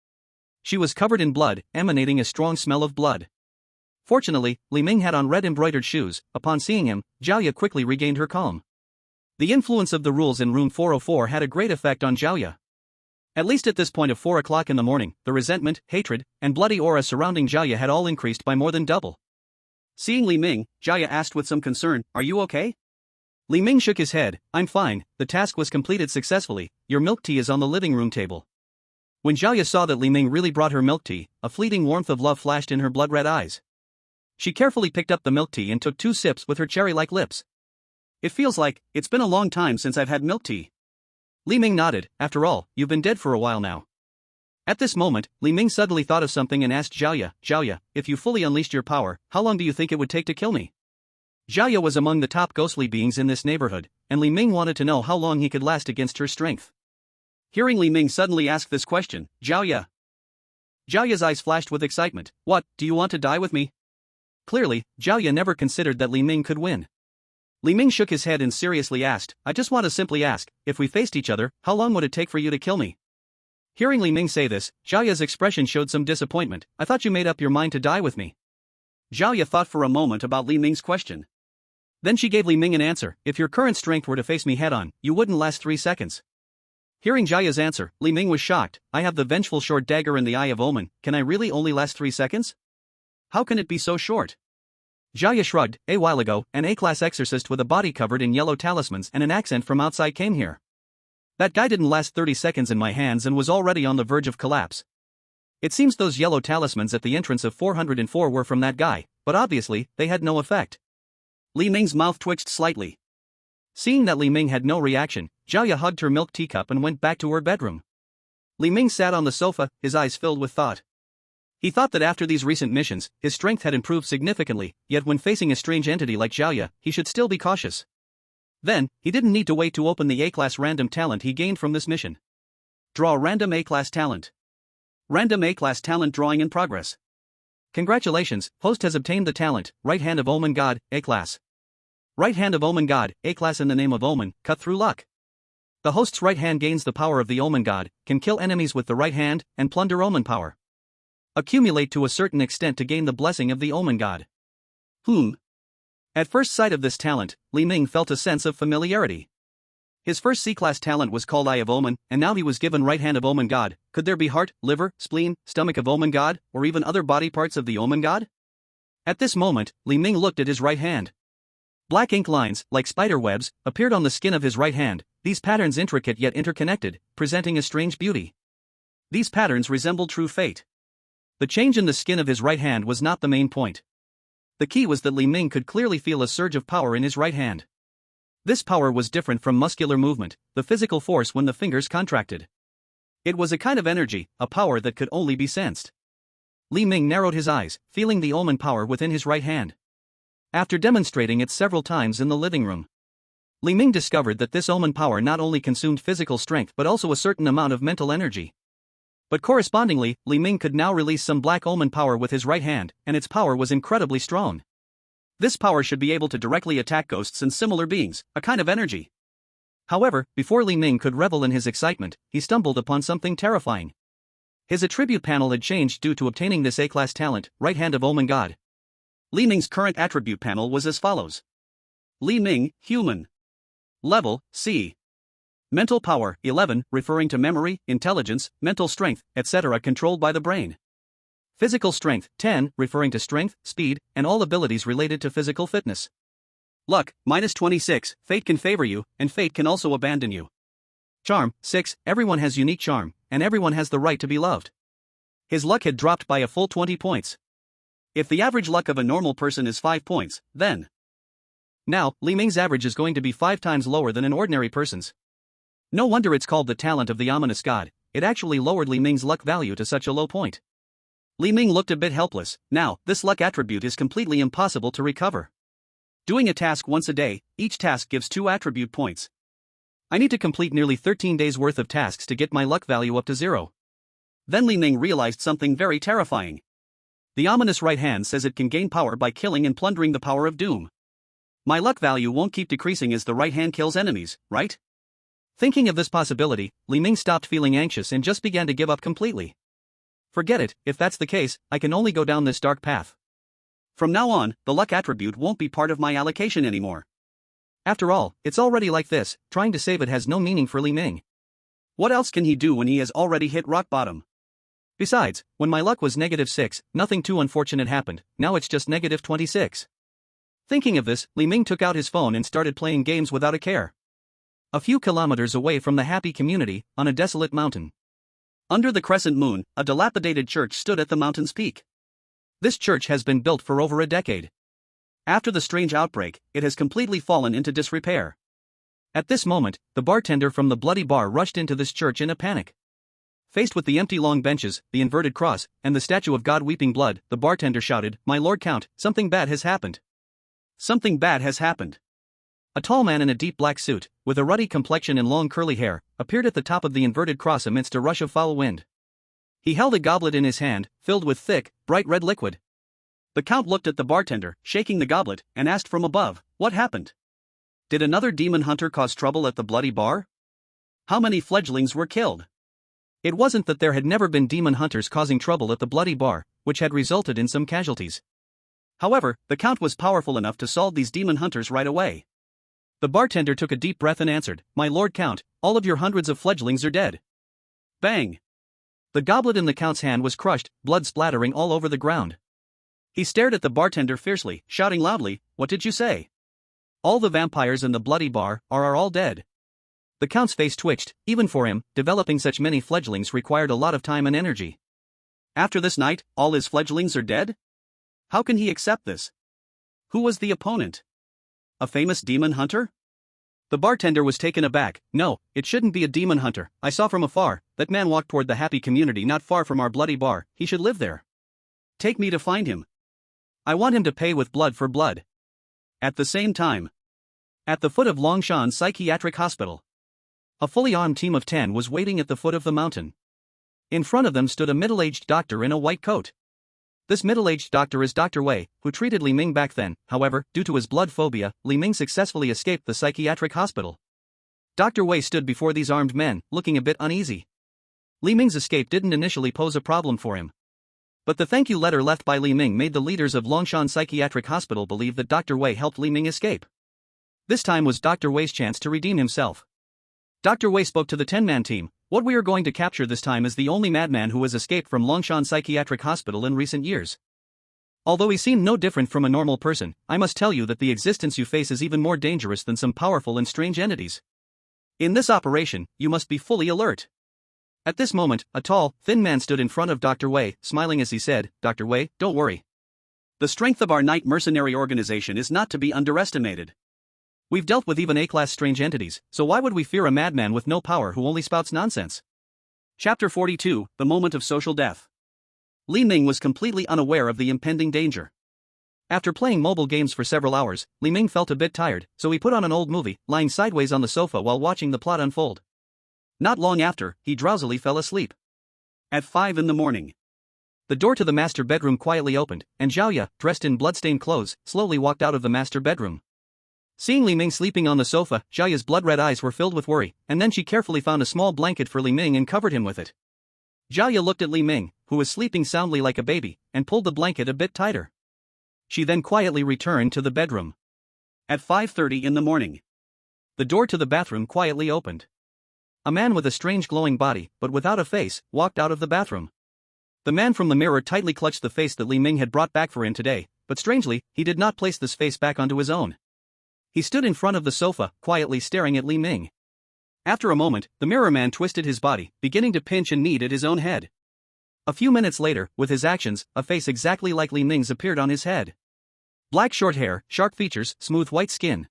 She was covered in blood, emanating a strong smell of blood. Fortunately, Li Ming had on red embroidered shoes. Upon seeing him, Zhaoya quickly regained her calm. The influence of the rules in room 404 had a great effect on Zhaoya. At least at this point of 4 o'clock in the morning, the resentment, hatred, and bloody aura surrounding Zhaoya had all increased by more than double. Seeing Li Ming, Zhaoya asked with some concern, "Are you okay?" Li Ming shook his head, "I'm fine, the task was completed successfully, your milk tea is on the living room table." When Zhaoya saw that Li Ming really brought her milk tea, a fleeting warmth of love flashed in her blood-red eyes. She carefully picked up the milk tea and took 2 sips with her cherry-like lips. "It feels like, it's been a long time since I've had milk tea." Li Ming nodded, "After all, you've been dead for a while now." At this moment, Li Ming suddenly thought of something and asked Zhao, if you fully unleashed your power, how long do you think it would take to kill me? Zhao was among the top ghostly beings in this neighborhood, and Li Ming wanted to know how long he could last against her strength. Hearing Li Ming suddenly ask this question, Zhao's eyes flashed with excitement. What, do you want to die with me? Clearly, Zhao never considered that Li Ming could win. Li Ming shook his head and seriously asked, I just want to simply ask, if we faced each other, how long would it take for you to kill me? Hearing Li Ming say this, Zhao's expression showed some disappointment. I thought you made up your mind to die with me. Zhao thought for a moment about Li Ming's question. Then she gave Li Ming an answer. If your current strength were to face me head-on, you wouldn't last 3 seconds. Hearing Zhao's answer, Li Ming was shocked. I have the vengeful short dagger in the Eye of Omen, can I really only last 3 seconds? How can it be so short? Zhao shrugged. A while ago, an A-class exorcist with a body covered in yellow talismans and an accent from outside came here. That guy didn't last 30 seconds in my hands and was already on the verge of collapse. It seems those yellow talismans at the entrance of 404 were from that guy, but obviously, they had no effect. Li Ming's mouth twitched slightly. Seeing that Li Ming had no reaction, Zhao hugged her milk teacup and went back to her bedroom. Li Ming sat on the sofa, his eyes filled with thought. He thought that after these recent missions, his strength had improved significantly, yet when facing a strange entity like Zhao, he should still be cautious. Then, he didn't need to wait to open the A-class random talent he gained from this mission. Draw random A-class talent. Random A-class talent drawing in progress. Congratulations, host has obtained the talent, Right Hand of Omen God, A-class. Right Hand of Omen God, A-class in the name of Omen, cut through luck. The host's right hand gains the power of the Omen God, can kill enemies with the right hand, and plunder Omen power. Accumulate to a certain extent to gain the blessing of the Omen God. At first sight of this talent, Li Ming felt a sense of familiarity. His first C-class talent was called Eye of Omen, and now he was given Right Hand of Omen God. Could there be heart, liver, spleen, stomach of Omen God, or even other body parts of the Omen God? At this moment, Li Ming looked at his right hand. Black ink lines, like spider webs, appeared on the skin of his right hand, these patterns intricate yet interconnected, presenting a strange beauty. These patterns resembled true fate. The change in the skin of his right hand was not the main point. The key was that Li Ming could clearly feel a surge of power in his right hand. This power was different from muscular movement, the physical force when the fingers contracted. It was a kind of energy, a power that could only be sensed. Li Ming narrowed his eyes, feeling the Omen power within his right hand. After demonstrating it several times in the living room, Li Ming discovered that this Omen power not only consumed physical strength but also a certain amount of mental energy. But correspondingly, Li Ming could now release some black Omen power with his right hand, and its power was incredibly strong. This power should be able to directly attack ghosts and similar beings, a kind of energy. However, before Li Ming could revel in his excitement, he stumbled upon something terrifying. His attribute panel had changed due to obtaining this A-class talent, Right Hand of Omen God. Li Ming's current attribute panel was as follows. Li Ming, human. Level, C. Mental power, 11, referring to memory, intelligence, mental strength, etc. controlled by the brain. Physical strength, 10, referring to strength, speed, and all abilities related to physical fitness. Luck, -26, fate can favor you, and fate can also abandon you. Charm, 6, everyone has unique charm, and everyone has the right to be loved. His luck had dropped by a full 20 points. If the average luck of a normal person is 5 points, then now, Li Ming's average is going to be 5 times lower than an ordinary person's. No wonder it's called the talent of the ominous god, it actually lowered Li Ming's luck value to such a low point. Li Ming looked a bit helpless. Now, this luck attribute is completely impossible to recover. Doing a task once a day, each task gives 2 attribute points. I need to complete nearly 13 days worth of tasks to get my luck value up to 0. Then Li Ming realized something very terrifying. The ominous right hand says it can gain power by killing and plundering the power of doom. My luck value won't keep decreasing as the right hand kills enemies, right? Thinking of this possibility, Li Ming stopped feeling anxious and just began to give up completely. Forget it, if that's the case, I can only go down this dark path. From now on, the luck attribute won't be part of my allocation anymore. After all, it's already like this, trying to save it has no meaning for Li Ming. What else can he do when he has already hit rock bottom? Besides, when my luck was -6, nothing too unfortunate happened, now it's just -26. Thinking of this, Li Ming took out his phone and started playing games without a care. A few kilometers away from the happy community, on a desolate mountain. Under the crescent moon, a dilapidated church stood at the mountain's peak. This church has been built for over a decade. After the strange outbreak, it has completely fallen into disrepair. At this moment, the bartender from the bloody bar rushed into this church in a panic. Faced with the empty long benches, the inverted cross, and the statue of God weeping blood, the bartender shouted, "My lord Count, something bad has happened. Something bad has happened." A tall man in a deep black suit, with a ruddy complexion and long curly hair, appeared at the top of the inverted cross amidst a rush of foul wind. He held a goblet in his hand, filled with thick, bright red liquid. The Count looked at the bartender, shaking the goblet, and asked from above, "What happened? Did another demon hunter cause trouble at the bloody bar? How many fledglings were killed?" It wasn't that there had never been demon hunters causing trouble at the bloody bar, which had resulted in some casualties. However, the Count was powerful enough to solve these demon hunters right away. The bartender took a deep breath and answered, "My lord Count, all of your hundreds of fledglings are dead." Bang! The goblet in the Count's hand was crushed, blood splattering all over the ground. He stared at the bartender fiercely, shouting loudly, "What did you say? All the vampires in the bloody bar are all dead." The Count's face twitched. Even for him, developing such many fledglings required a lot of time and energy. After this night, all his fledglings are dead? How can he accept this? Who was the opponent? A famous demon hunter? The bartender was taken aback. "No, it shouldn't be a demon hunter. I saw from afar. That man walked toward the happy community not far from our bloody bar. He should live there. Take me to find him. I want him to pay with blood for blood." At the same time, at the foot of Longshan Psychiatric Hospital, a fully armed team of 10 was waiting at the foot of the mountain. In front of them stood a middle-aged doctor in a white coat. This middle-aged doctor is Dr. Wei, who treated Li Ming back then. However, due to his blood phobia, Li Ming successfully escaped the psychiatric hospital. Dr. Wei stood before these armed men, looking a bit uneasy. Li Ming's escape didn't initially pose a problem for him. But the thank you letter left by Li Ming made the leaders of Longshan Psychiatric Hospital believe that Dr. Wei helped Li Ming escape. This time was Dr. Wei's chance to redeem himself. Dr. Wei spoke to the 10-man team. "What we are going to capture this time is the only madman who has escaped from Longshan Psychiatric Hospital in recent years. Although he seemed no different from a normal person, I must tell you that the existence you face is even more dangerous than some powerful and strange entities. In this operation, you must be fully alert." At this moment, a tall, thin man stood in front of Dr. Wei, smiling as he said, "Dr. Wei, don't worry. The strength of our night mercenary organization is not to be underestimated. We've dealt with even A-class strange entities, so why would we fear a madman with no power who only spouts nonsense?" Chapter 42, The Moment of Social Death. Li Ming was completely unaware of the impending danger. After playing mobile games for several hours, Li Ming felt a bit tired, so he put on an old movie, lying sideways on the sofa while watching the plot unfold. Not long after, he drowsily fell asleep. At 5 in the morning, the door to the master bedroom quietly opened, and Zhaoya, dressed in blood-stained clothes, slowly walked out of the master bedroom. Seeing Li Ming sleeping on the sofa, Zhaoya's blood-red eyes were filled with worry, and then she carefully found a small blanket for Li Ming and covered him with it. Zhaoya looked at Li Ming, who was sleeping soundly like a baby, and pulled the blanket a bit tighter. She then quietly returned to the bedroom. At 5:30 in the morning, the door to the bathroom quietly opened. A man with a strange glowing body, but without a face, walked out of the bathroom. The man from the mirror tightly clutched the face that Li Ming had brought back for him today, but strangely, he did not place this face back onto his own. He stood in front of the sofa, quietly staring at Li Ming. After a moment, the mirror man twisted his body, beginning to pinch and knead at his own head. A few minutes later, with his actions, a face exactly like Li Ming's appeared on his head. Black short hair, sharp features, smooth white skin.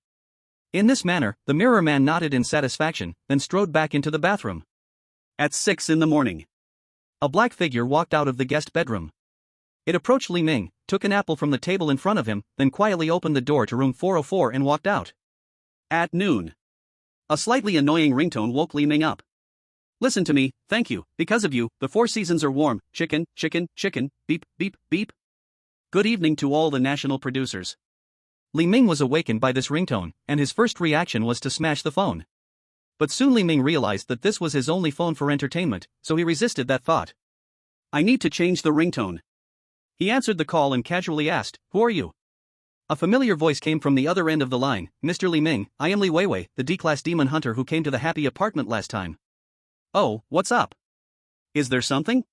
In this manner, the mirror man nodded in satisfaction, then strode back into the bathroom. At 6 in the morning, a black figure walked out of the guest bedroom. It approached Li Ming, took an apple from the table in front of him, then quietly opened the door to room 404 and walked out. At noon, a slightly annoying ringtone woke Li Ming up. "Listen to me, thank you, because of you, the 4 seasons are warm, chicken, chicken, chicken, beep, beep, beep. Good evening to all the national producers." Li Ming was awakened by this ringtone, and his first reaction was to smash the phone. But soon Li Ming realized that this was his only phone for entertainment, so he resisted that thought. "I need to change the ringtone." He answered the call and casually asked, "Who are you?" A familiar voice came from the other end of the line. "Mr. Li Ming, I am Li Weiwei, the D-class demon hunter who came to the happy apartment last time." "Oh, what's up? Is there something?"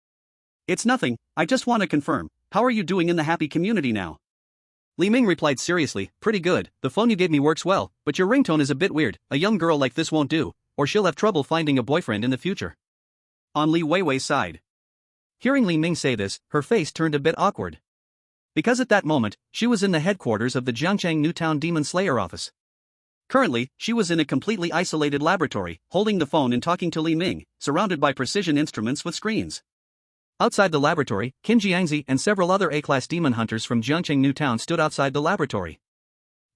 "It's nothing, I just want to confirm, how are you doing in the happy community now?" Li Ming replied seriously, "Pretty good, the phone you gave me works well, but your ringtone is a bit weird. A young girl like this won't do, or she'll have trouble finding a boyfriend in the future." On Li Weiwei's side, hearing Li Ming say this, her face turned a bit awkward. Because at that moment, she was in the headquarters of the Jiangchang Newtown Demon Slayer office. Currently, she was in a completely isolated laboratory, holding the phone and talking to Li Ming, surrounded by precision instruments with screens. Outside the laboratory, Qin Jiangzi and several other A-class demon hunters from Jiangcheng New Town stood outside the laboratory.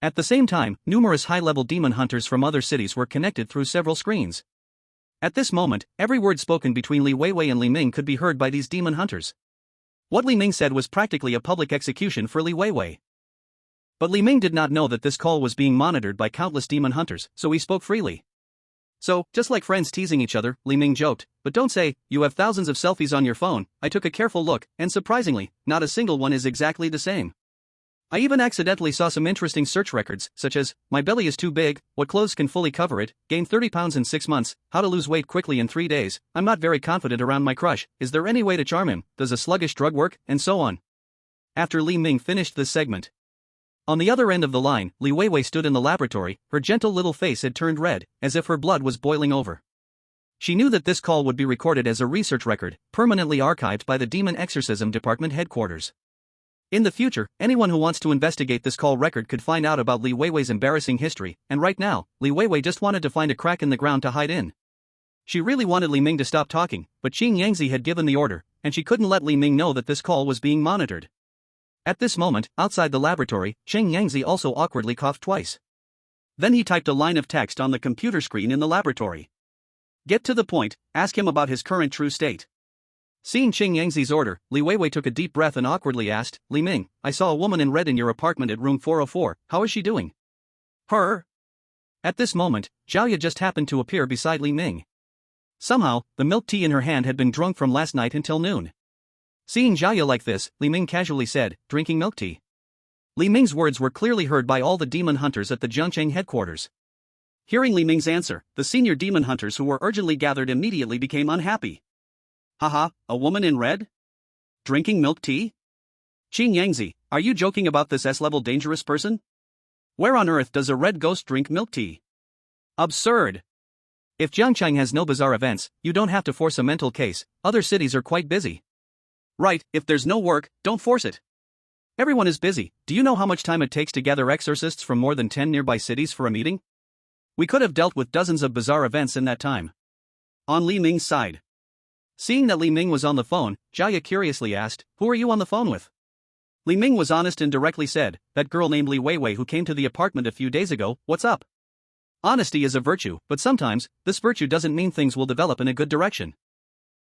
At the same time, numerous high-level demon hunters from other cities were connected through several screens. At this moment, every word spoken between Li Weiwei and Li Ming could be heard by these demon hunters. What Li Ming said was practically a public execution for Li Weiwei. But Li Ming did not know that this call was being monitored by countless demon hunters, so he spoke freely. So, just like friends teasing each other, Li Ming joked, but don't say, you have thousands of selfies on your phone. I took a careful look, and surprisingly, not a single one is exactly the same. I even accidentally saw some interesting search records, such as, my belly is too big, what clothes can fully cover it, gain 30 pounds in 6 months, how to lose weight quickly in 3 days, I'm not very confident around my crush, is there any way to charm him, does a sluggish drug work, and so on. After Li Ming finished this segment. On the other end of the line, Li Weiwei stood in the laboratory, her gentle little face had turned red, as if her blood was boiling over. She knew that this call would be recorded as a research record, permanently archived by the Demon Exorcism Department headquarters. In the future, anyone who wants to investigate this call record could find out about Li Weiwei's embarrassing history, and right now, Li Weiwei just wanted to find a crack in the ground to hide in. She really wanted Li Ming to stop talking, but Qin Yangzi had given the order, and she couldn't let Li Ming know that this call was being monitored. At this moment, outside the laboratory, Qin Yangzi also awkwardly coughed twice. Then he typed a line of text on the computer screen in the laboratory. Get to the point, ask him about his current true state. Seeing Qin Yangzi's order, Li Weiwei took a deep breath and awkwardly asked, Li Ming, I saw a woman in red in your apartment at room 404, how is she doing? Her? At this moment, Zhaoya just happened to appear beside Li Ming. Somehow, the milk tea in her hand had been drunk from last night until noon. Seeing Zhaoya like this, Li Ming casually said, drinking milk tea. Li Ming's words were clearly heard by all the demon hunters at the Jiangcheng headquarters. Hearing Li Ming's answer, the senior demon hunters who were urgently gathered immediately became unhappy. Haha, a woman in red? Drinking milk tea? Qin Yangzi, are you joking about this S-level dangerous person? Where on earth does a red ghost drink milk tea? Absurd. If Jiangcheng has no bizarre events, you don't have to force a mental case, other cities are quite busy. Right, if there's no work, don't force it. Everyone is busy, do you know how much time it takes to gather exorcists from more than 10 nearby cities for a meeting? We could have dealt with dozens of bizarre events in that time. On Li Ming's side. Seeing that Li Ming was on the phone, Zhaoya curiously asked, who are you on the phone with? Li Ming was honest and directly said, that girl named Li Weiwei who came to the apartment a few days ago, what's up? Honesty is a virtue, but sometimes, this virtue doesn't mean things will develop in a good direction.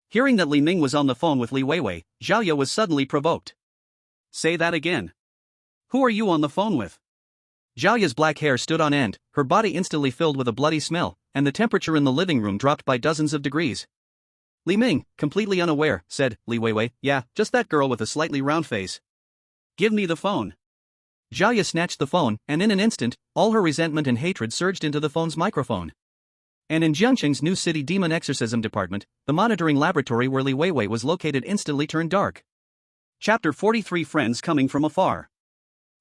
Hearing that Li Ming was on the phone with Li Weiwei, Zhaoya was suddenly provoked. Say that again. Who are you on the phone with? Zhaoya's black hair stood on end, her body instantly filled with a bloody smell, and the temperature in the living room dropped by dozens of degrees. Li Ming, completely unaware, said, Li Weiwei, yeah, just that girl with a slightly round face. Give me the phone. Zhaoya snatched the phone, and in an instant, all her resentment and hatred surged into the phone's microphone. And in Jiangcheng's new city demon exorcism department, the monitoring laboratory where Li Weiwei was located instantly turned dark. Chapter 43 Friends Coming from Afar.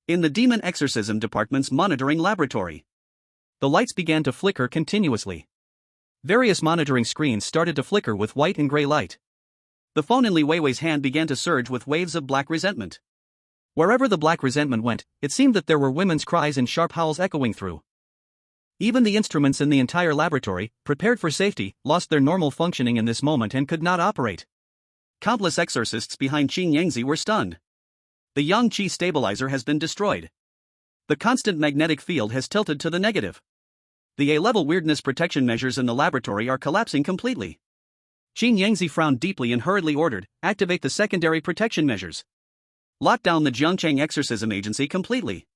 In the demon exorcism department's monitoring laboratory. The lights began to flicker continuously. Various monitoring screens started to flicker with white and gray light. The phone in Li Weiwei's hand began to surge with waves of black resentment. Wherever the black resentment went, it seemed that there were women's cries and sharp howls echoing through. Even the instruments in the entire laboratory, prepared for safety, lost their normal functioning in this moment and could not operate. Countless exorcists behind Qin Yangzi were stunned. The Yang Qi stabilizer has been destroyed. The constant magnetic field has tilted to the negative. The A-level weirdness protection measures in the laboratory are collapsing completely. Qin Yangzi frowned deeply and hurriedly ordered, activate the secondary protection measures. Lock down the Jiangcheng Exorcism Agency completely.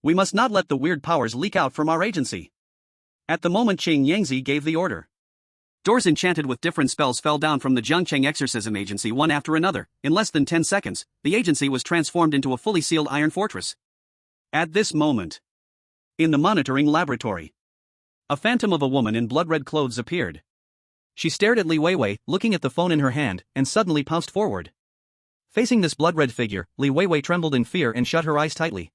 We must not let the weird powers leak out from our agency. At the moment Qin Yangzi gave the order. Doors enchanted with different spells fell down from the Jiangcheng Exorcism Agency one after another. In less than 10 seconds, the agency was transformed into a fully sealed iron fortress. At this moment, in the monitoring laboratory, a phantom of a woman in blood-red clothes appeared. She stared at Li Weiwei, looking at the phone in her hand, and suddenly pounced forward. Facing this blood-red figure, Li Weiwei trembled in fear and shut her eyes tightly.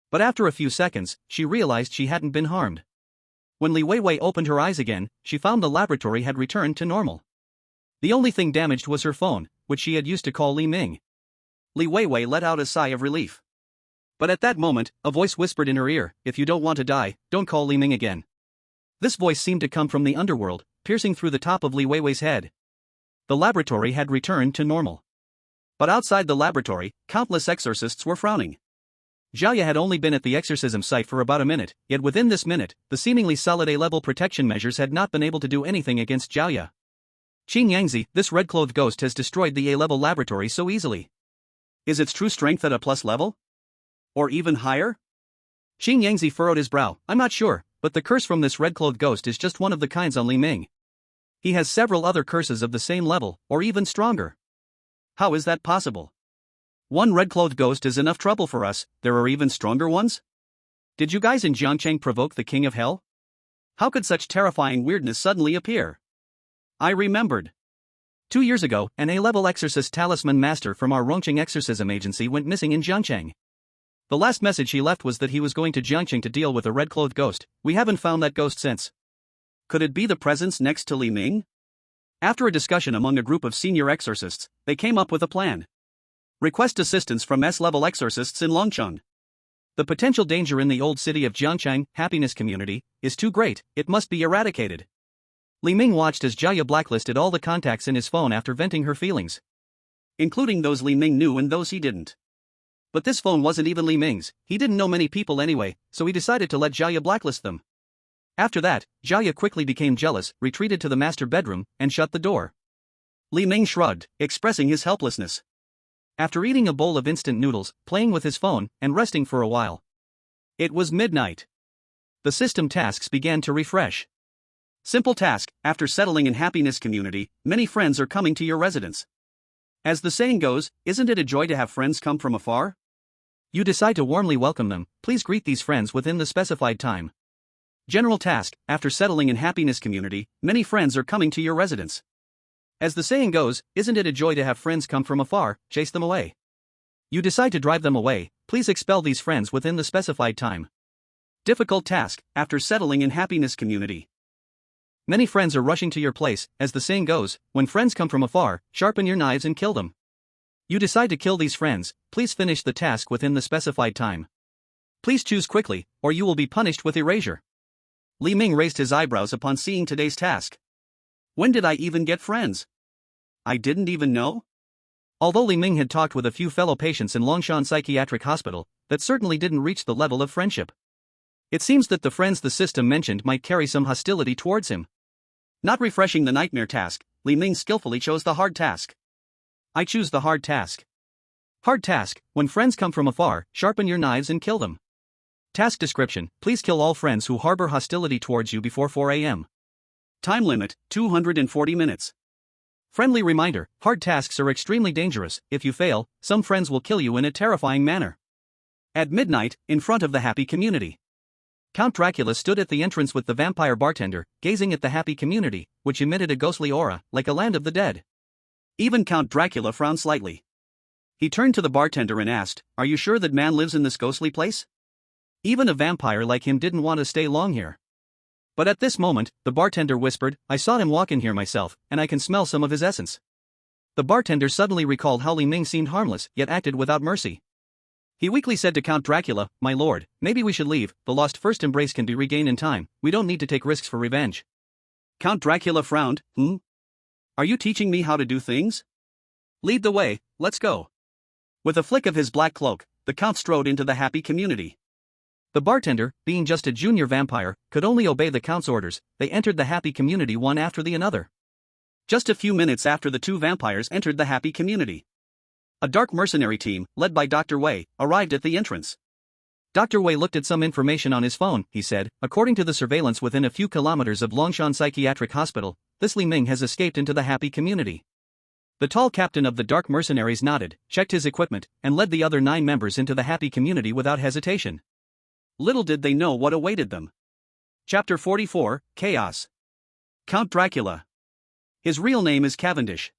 But after a few seconds, she realized she hadn't been harmed. When Li Weiwei opened her eyes again, she found the laboratory had returned to normal. The only thing damaged was her phone, which she had used to call Li Ming. Li Weiwei let out a sigh of relief. But at that moment, a voice whispered in her ear, "If you don't want to die, don't call Li Ming again." This voice seemed to come from the underworld, piercing through the top of Li Weiwei's head. The laboratory had returned to normal. But outside the laboratory, countless exorcists were frowning. Jiaya had only been at the exorcism site for about a minute, yet within this minute, the seemingly solid A-level protection measures had not been able to do anything against Jiaya. Qin Yangzi, this red-clothed ghost has destroyed the A-level laboratory so easily. Is its true strength at a plus level? Or even higher? Qin Yangzi furrowed his brow. I'm not sure, but the curse from this red-clothed ghost is just one of the kinds on Li Ming. He has several other curses of the same level, or even stronger. How is that possible? One red-clothed ghost is enough trouble for us, there are even stronger ones? Did you guys in Jiangcheng provoke the king of hell? How could such terrifying weirdness suddenly appear? I remembered. 2 years ago, an A-level exorcist talisman master from our Rongqing exorcism agency went missing in Jiangcheng. The last message he left was that he was going to Jiangcheng to deal with a red-clothed ghost. We haven't found that ghost since. Could it be the presence next to Li Ming? After a discussion among a group of senior exorcists, they came up with a plan. Request assistance from S-level exorcists in Longcheng. The potential danger in the old city of Jiangcheng, happiness community, is too great, it must be eradicated. Li Ming watched as Jiaya blacklisted all the contacts in his phone after venting her feelings. Including those Li Ming knew and those he didn't. But this phone wasn't even Li Ming's, he didn't know many people anyway, so he decided to let Jiaya blacklist them. After that, Jiaya quickly became jealous, retreated to the master bedroom, and shut the door. Li Ming shrugged, expressing his helplessness. After eating a bowl of instant noodles, playing with his phone, and resting for a while. It was midnight. The system tasks began to refresh. Simple task, after settling in happiness community, many friends are coming to your residence. As the saying goes, isn't it a joy to have friends come from afar? You decide to warmly welcome them, please greet these friends within the specified time. General task, after settling in happiness community, many friends are coming to your residence. As the saying goes, isn't it a joy to have friends come from afar, chase them away. You decide to drive them away, please expel these friends within the specified time. Difficult task, after settling in happiness community. Many friends are rushing to your place, as the saying goes, when friends come from afar, sharpen your knives and kill them. You decide to kill these friends, please finish the task within the specified time. Please choose quickly, or you will be punished with erasure. Li Ming raised his eyebrows upon seeing today's task. When did I even get friends? I didn't even know? Although Li Ming had talked with a few fellow patients in Longshan Psychiatric Hospital, that certainly didn't reach the level of friendship. It seems that the friends the system mentioned might carry some hostility towards him. Not refreshing the nightmare task, Li Ming skillfully chose the hard task. I choose the hard task. Hard task, when friends come from afar, sharpen your knives and kill them. Task description, please kill all friends who harbor hostility towards you before 4 a.m. Time limit, 240 minutes. Friendly reminder, hard tasks are extremely dangerous, if you fail, some friends will kill you in a terrifying manner. At midnight, in front of the happy community. Count Dracula stood at the entrance with the vampire bartender, gazing at the happy community, which emitted a ghostly aura, like a land of the dead. Even Count Dracula frowned slightly. He turned to the bartender and asked, "Are you sure that man lives in this ghostly place?" Even a vampire like him didn't want to stay long here. But at this moment, the bartender whispered, "I saw him walk in here myself, and I can smell some of his essence." The bartender suddenly recalled how Li Ming seemed harmless, yet acted without mercy. He weakly said to Count Dracula, "My lord, maybe we should leave, the lost first embrace can be regained in time, we don't need to take risks for revenge." Count Dracula frowned, Are you teaching me how to do things? Lead the way, let's go. With a flick of his black cloak, the Count strode into the happy community. The bartender, being just a junior vampire, could only obey the Count's orders. They entered the happy community one after the another. Just a few minutes after the two vampires entered the happy community, a dark mercenary team, led by Dr. Wei, arrived at the entrance. Dr. Wei looked at some information on his phone, he said. According to the surveillance within a few kilometers of Longshan Psychiatric Hospital, this Li Ming has escaped into the happy community. The tall captain of the dark mercenaries nodded, checked his equipment, and led the other 9 members into the happy community without hesitation. Little did they know what awaited them. Chapter 44, Chaos. Count Dracula. His real name is Cavendish.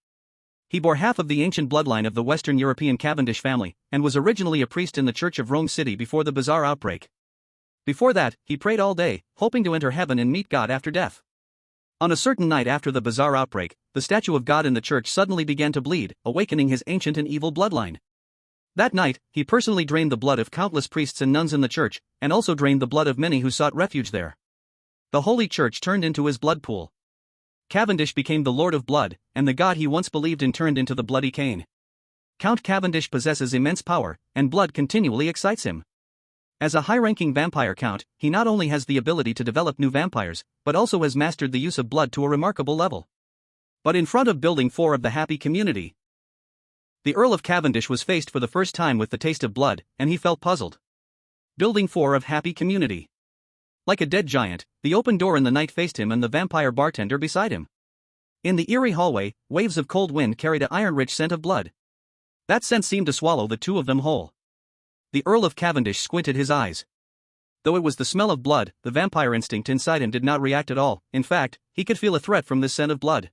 He bore half of the ancient bloodline of the Western European Cavendish family, and was originally a priest in the Church of Rome City before the bizarre outbreak. Before that, he prayed all day, hoping to enter heaven and meet God after death. On a certain night after the bizarre outbreak, the statue of God in the church suddenly began to bleed, awakening his ancient and evil bloodline. That night, he personally drained the blood of countless priests and nuns in the church, and also drained the blood of many who sought refuge there. The Holy Church turned into his blood pool. Cavendish became the Lord of Blood, and the god he once believed in turned into the bloody Cain. Count Cavendish possesses immense power, and blood continually excites him. As a high-ranking vampire count, he not only has the ability to develop new vampires, but also has mastered the use of blood to a remarkable level. But in front of Building 4 of the Happy Community, the Earl of Cavendish was faced for the first time with the taste of blood, and he felt puzzled. Building 4 of Happy Community. Like a dead giant, the open door in the night faced him and the vampire bartender beside him. In the eerie hallway, waves of cold wind carried an iron-rich scent of blood. That scent seemed to swallow the two of them whole. The Earl of Cavendish squinted his eyes. Though it was the smell of blood, the vampire instinct inside him did not react at all. In fact, he could feel a threat from this scent of blood.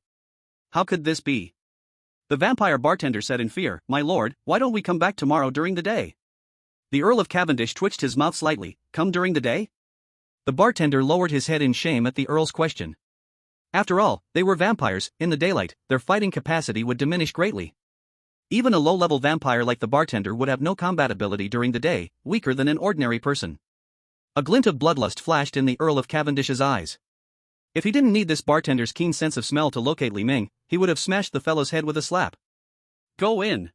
How could this be? The vampire bartender said in fear, "My lord, why don't we come back tomorrow during the day?" The Earl of Cavendish twitched his mouth slightly. Come during the day? The bartender lowered his head in shame at the Earl's question. After all, they were vampires. In the daylight, their fighting capacity would diminish greatly. Even a low-level vampire like the bartender would have no combat ability during the day, weaker than an ordinary person. A glint of bloodlust flashed in the Earl of Cavendish's eyes. If he didn't need this bartender's keen sense of smell to locate Li Ming, he would have smashed the fellow's head with a slap. Go in.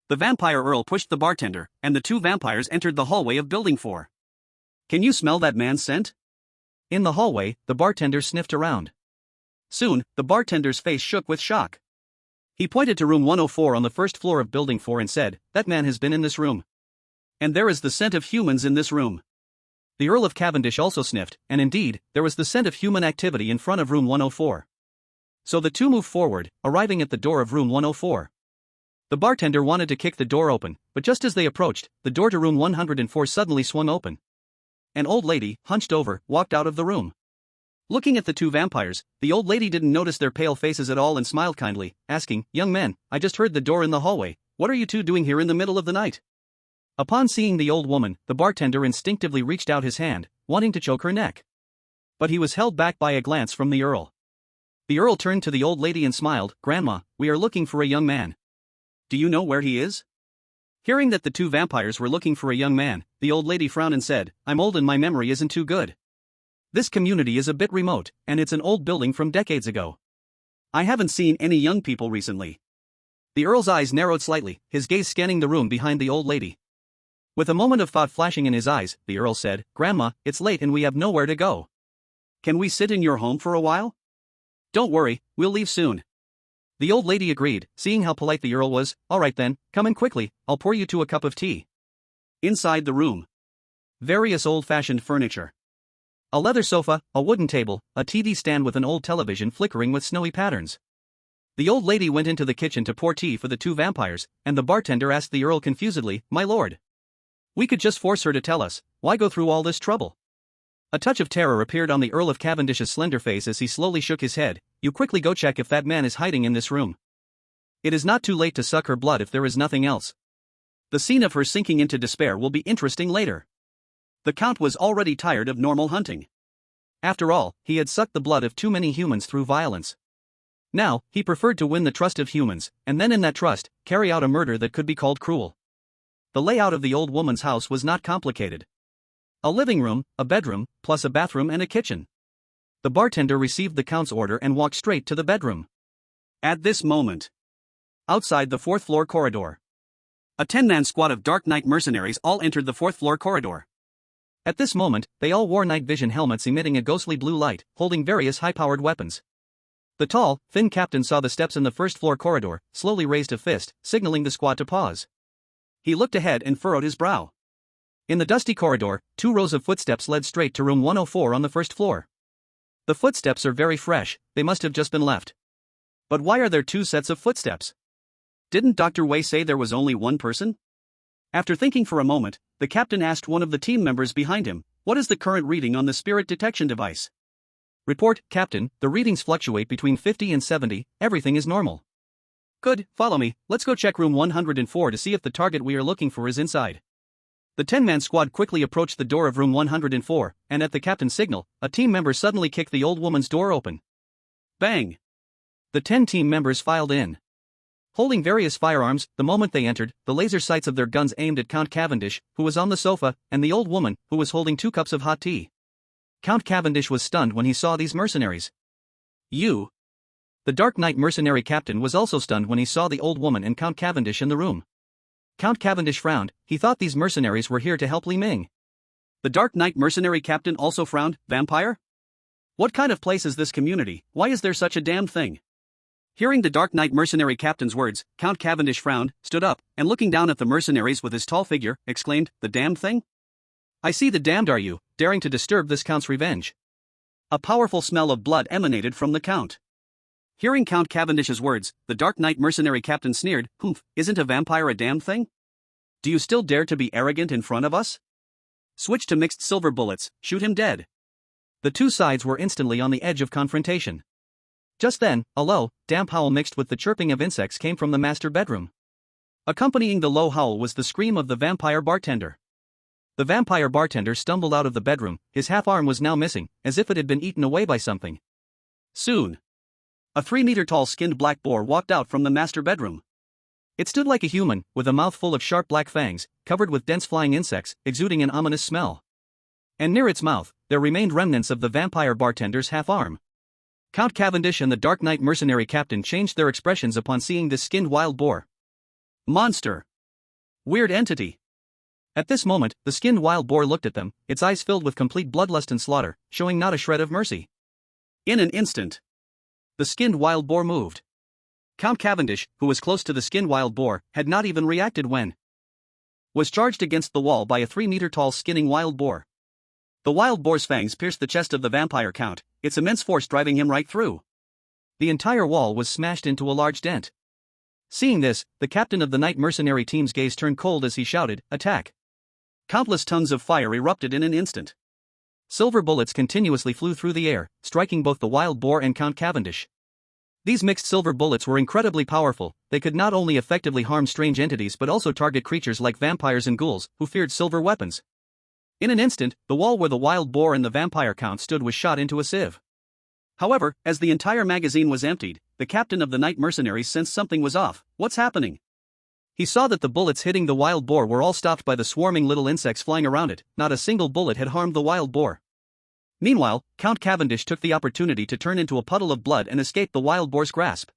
The vampire Earl pushed the bartender, and the two vampires entered the hallway of Building 4. Can you smell that man's scent? In the hallway, the bartender sniffed around. Soon, the bartender's face shook with shock. He pointed to room 104 on the first floor of Building 4 and said, "That man has been in this room. And there is the scent of humans in this room." The Earl of Cavendish also sniffed, and indeed, there was the scent of human activity in front of room 104. So the two moved forward, arriving at the door of room 104. The bartender wanted to kick the door open, but just as they approached, the door to room 104 suddenly swung open. An old lady, hunched over, walked out of the room. Looking at the two vampires, the old lady didn't notice their pale faces at all and smiled kindly, asking, "Young men, I just heard the door in the hallway. What are you two doing here in the middle of the night?" Upon seeing the old woman, the bartender instinctively reached out his hand, wanting to choke her neck. But he was held back by a glance from the Earl. The Earl turned to the old lady and smiled, "Grandma, we are looking for a young man. Do you know where he is?" Hearing that the two vampires were looking for a young man, the old lady frowned and said, "I'm old and my memory isn't too good. This community is a bit remote, and it's an old building from decades ago. I haven't seen any young people recently." The Earl's eyes narrowed slightly, his gaze scanning the room behind the old lady. With a moment of thought flashing in his eyes, the Earl said, "Grandma, it's late and we have nowhere to go. Can we sit in your home for a while?" "Don't worry, we'll leave soon." The old lady agreed, seeing how polite the Earl was. "All right then, come in quickly, I'll pour you two a cup of tea." Inside the room, various old-fashioned furniture. A leather sofa, a wooden table, a TV stand with an old television flickering with snowy patterns. The old lady went into the kitchen to pour tea for the two vampires, and the bartender asked the Earl confusedly, "My lord, we could just force her to tell us. Why go through all this trouble?" A touch of terror appeared on the Earl of Cavendish's slender face as he slowly shook his head. "You quickly go check if that man is hiding in this room. It is not too late to suck her blood if there is nothing else. The scene of her sinking into despair will be interesting later." The Count was already tired of normal hunting. After all, he had sucked the blood of too many humans through violence. Now, he preferred to win the trust of humans, and then in that trust, carry out a murder that could be called cruel. The layout of the old woman's house was not complicated. A living room, a bedroom, plus a bathroom and a kitchen. The bartender received the Count's order and walked straight to the bedroom. At this moment, outside the fourth-floor corridor, a 10-man squad of Dark Knight mercenaries all entered the fourth-floor corridor. At this moment, they all wore night vision helmets emitting a ghostly blue light, holding various high-powered weapons. The tall, thin captain saw the steps in the first-floor corridor, slowly raised a fist, signaling the squad to pause. He looked ahead and furrowed his brow. In the dusty corridor, 2 rows of footsteps led straight to room 104 on the first floor. The footsteps are very fresh, they must have just been left. But why are there 2 sets of footsteps? Didn't Dr. Wei say there was only one person? After thinking for a moment, the captain asked one of the team members behind him, "What is the current reading on the spirit detection device?" "Report, Captain, the readings fluctuate between 50 and 70, everything is normal." "Good, follow me, let's go check room 104 to see if the target we are looking for is inside." The 10-man squad quickly approached the door of room 104, and at the captain's signal, a team member suddenly kicked the old woman's door open. Bang! The 10 team members filed in. Holding various firearms, the moment they entered, the laser sights of their guns aimed at Count Cavendish, who was on the sofa, and the old woman, who was holding 2 cups of hot tea. Count Cavendish was stunned when he saw these mercenaries. You. The Dark Knight mercenary captain was also stunned when he saw the old woman and Count Cavendish in the room. Count Cavendish frowned. He thought these mercenaries were here to help Li Ming. The Dark Knight mercenary captain also frowned. Vampire? What kind of place is this community? Why is there such a damned thing? Hearing the Dark Knight mercenary captain's words, Count Cavendish frowned, stood up, and looking down at the mercenaries with his tall figure, exclaimed, "The damned thing? I see the damned are you, daring to disturb this Count's revenge." A powerful smell of blood emanated from the Count. Hearing Count Cavendish's words, the Dark Knight mercenary captain sneered, "Humph, isn't a vampire a damned thing? Do you still dare to be arrogant in front of us? Switch to mixed silver bullets, shoot him dead." The two sides were instantly on the edge of confrontation. Just then, a low, damp howl mixed with the chirping of insects came from the master bedroom. Accompanying the low howl was the scream of the vampire bartender. The vampire bartender stumbled out of the bedroom, his half arm was now missing, as if it had been eaten away by something. Soon, a 3-meter-tall skinned black boar walked out from the master bedroom. It stood like a human, with a mouth full of sharp black fangs, covered with dense flying insects, exuding an ominous smell. And near its mouth, there remained remnants of the vampire bartender's half arm. Count Cavendish and the Dark Knight mercenary captain changed their expressions upon seeing this skinned wild boar. Monster. Weird entity. At this moment, the skinned wild boar looked at them, its eyes filled with complete bloodlust and slaughter, showing not a shred of mercy. In an instant, the skinned wild boar moved. Count Cavendish, who was close to the skinned wild boar, had not even reacted when was charged against the wall by a 3-meter-tall skinning wild boar. The wild boar's fangs pierced the chest of the vampire count, its immense force driving him right through. The entire wall was smashed into a large dent. Seeing this, the captain of the night mercenary team's gaze turned cold as he shouted, "Attack!" Countless tons of fire erupted in an instant. Silver bullets continuously flew through the air, striking both the wild boar and Count Cavendish. These mixed silver bullets were incredibly powerful. They could not only effectively harm strange entities but also target creatures like vampires and ghouls, who feared silver weapons. In an instant, the wall where the wild boar and the vampire count stood was shot into a sieve. However, as the entire magazine was emptied, the captain of the night mercenaries sensed something was off. What's happening? He saw that the bullets hitting the wild boar were all stopped by the swarming little insects flying around it. Not a single bullet had harmed the wild boar. Meanwhile, Count Cavendish took the opportunity to turn into a puddle of blood and escape the wild boar's grasp.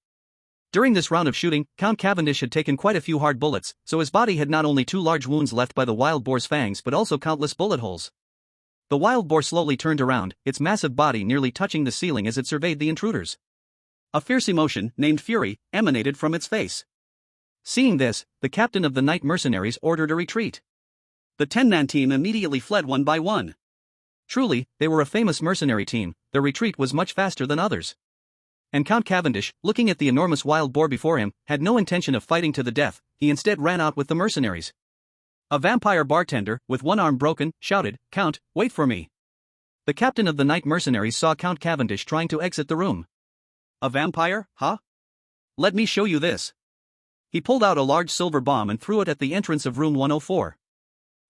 During this round of shooting, Count Cavendish had taken quite a few hard bullets, so his body had not only 2 large wounds left by the wild boar's fangs but also countless bullet holes. The wild boar slowly turned around, its massive body nearly touching the ceiling as it surveyed the intruders. A fierce emotion, named fury, emanated from its face. Seeing this, the captain of the night mercenaries ordered a retreat. The 10-man team immediately fled one by one. Truly, they were a famous mercenary team. Their retreat was much faster than others. And Count Cavendish, looking at the enormous wild boar before him, had no intention of fighting to the death. He instead ran out with the mercenaries. A vampire bartender, with one arm broken, shouted, "Count, wait for me." The captain of the night mercenaries saw Count Cavendish trying to exit the room. "A vampire, huh? Let me show you this." He pulled out a large silver bomb and threw it at the entrance of room 104.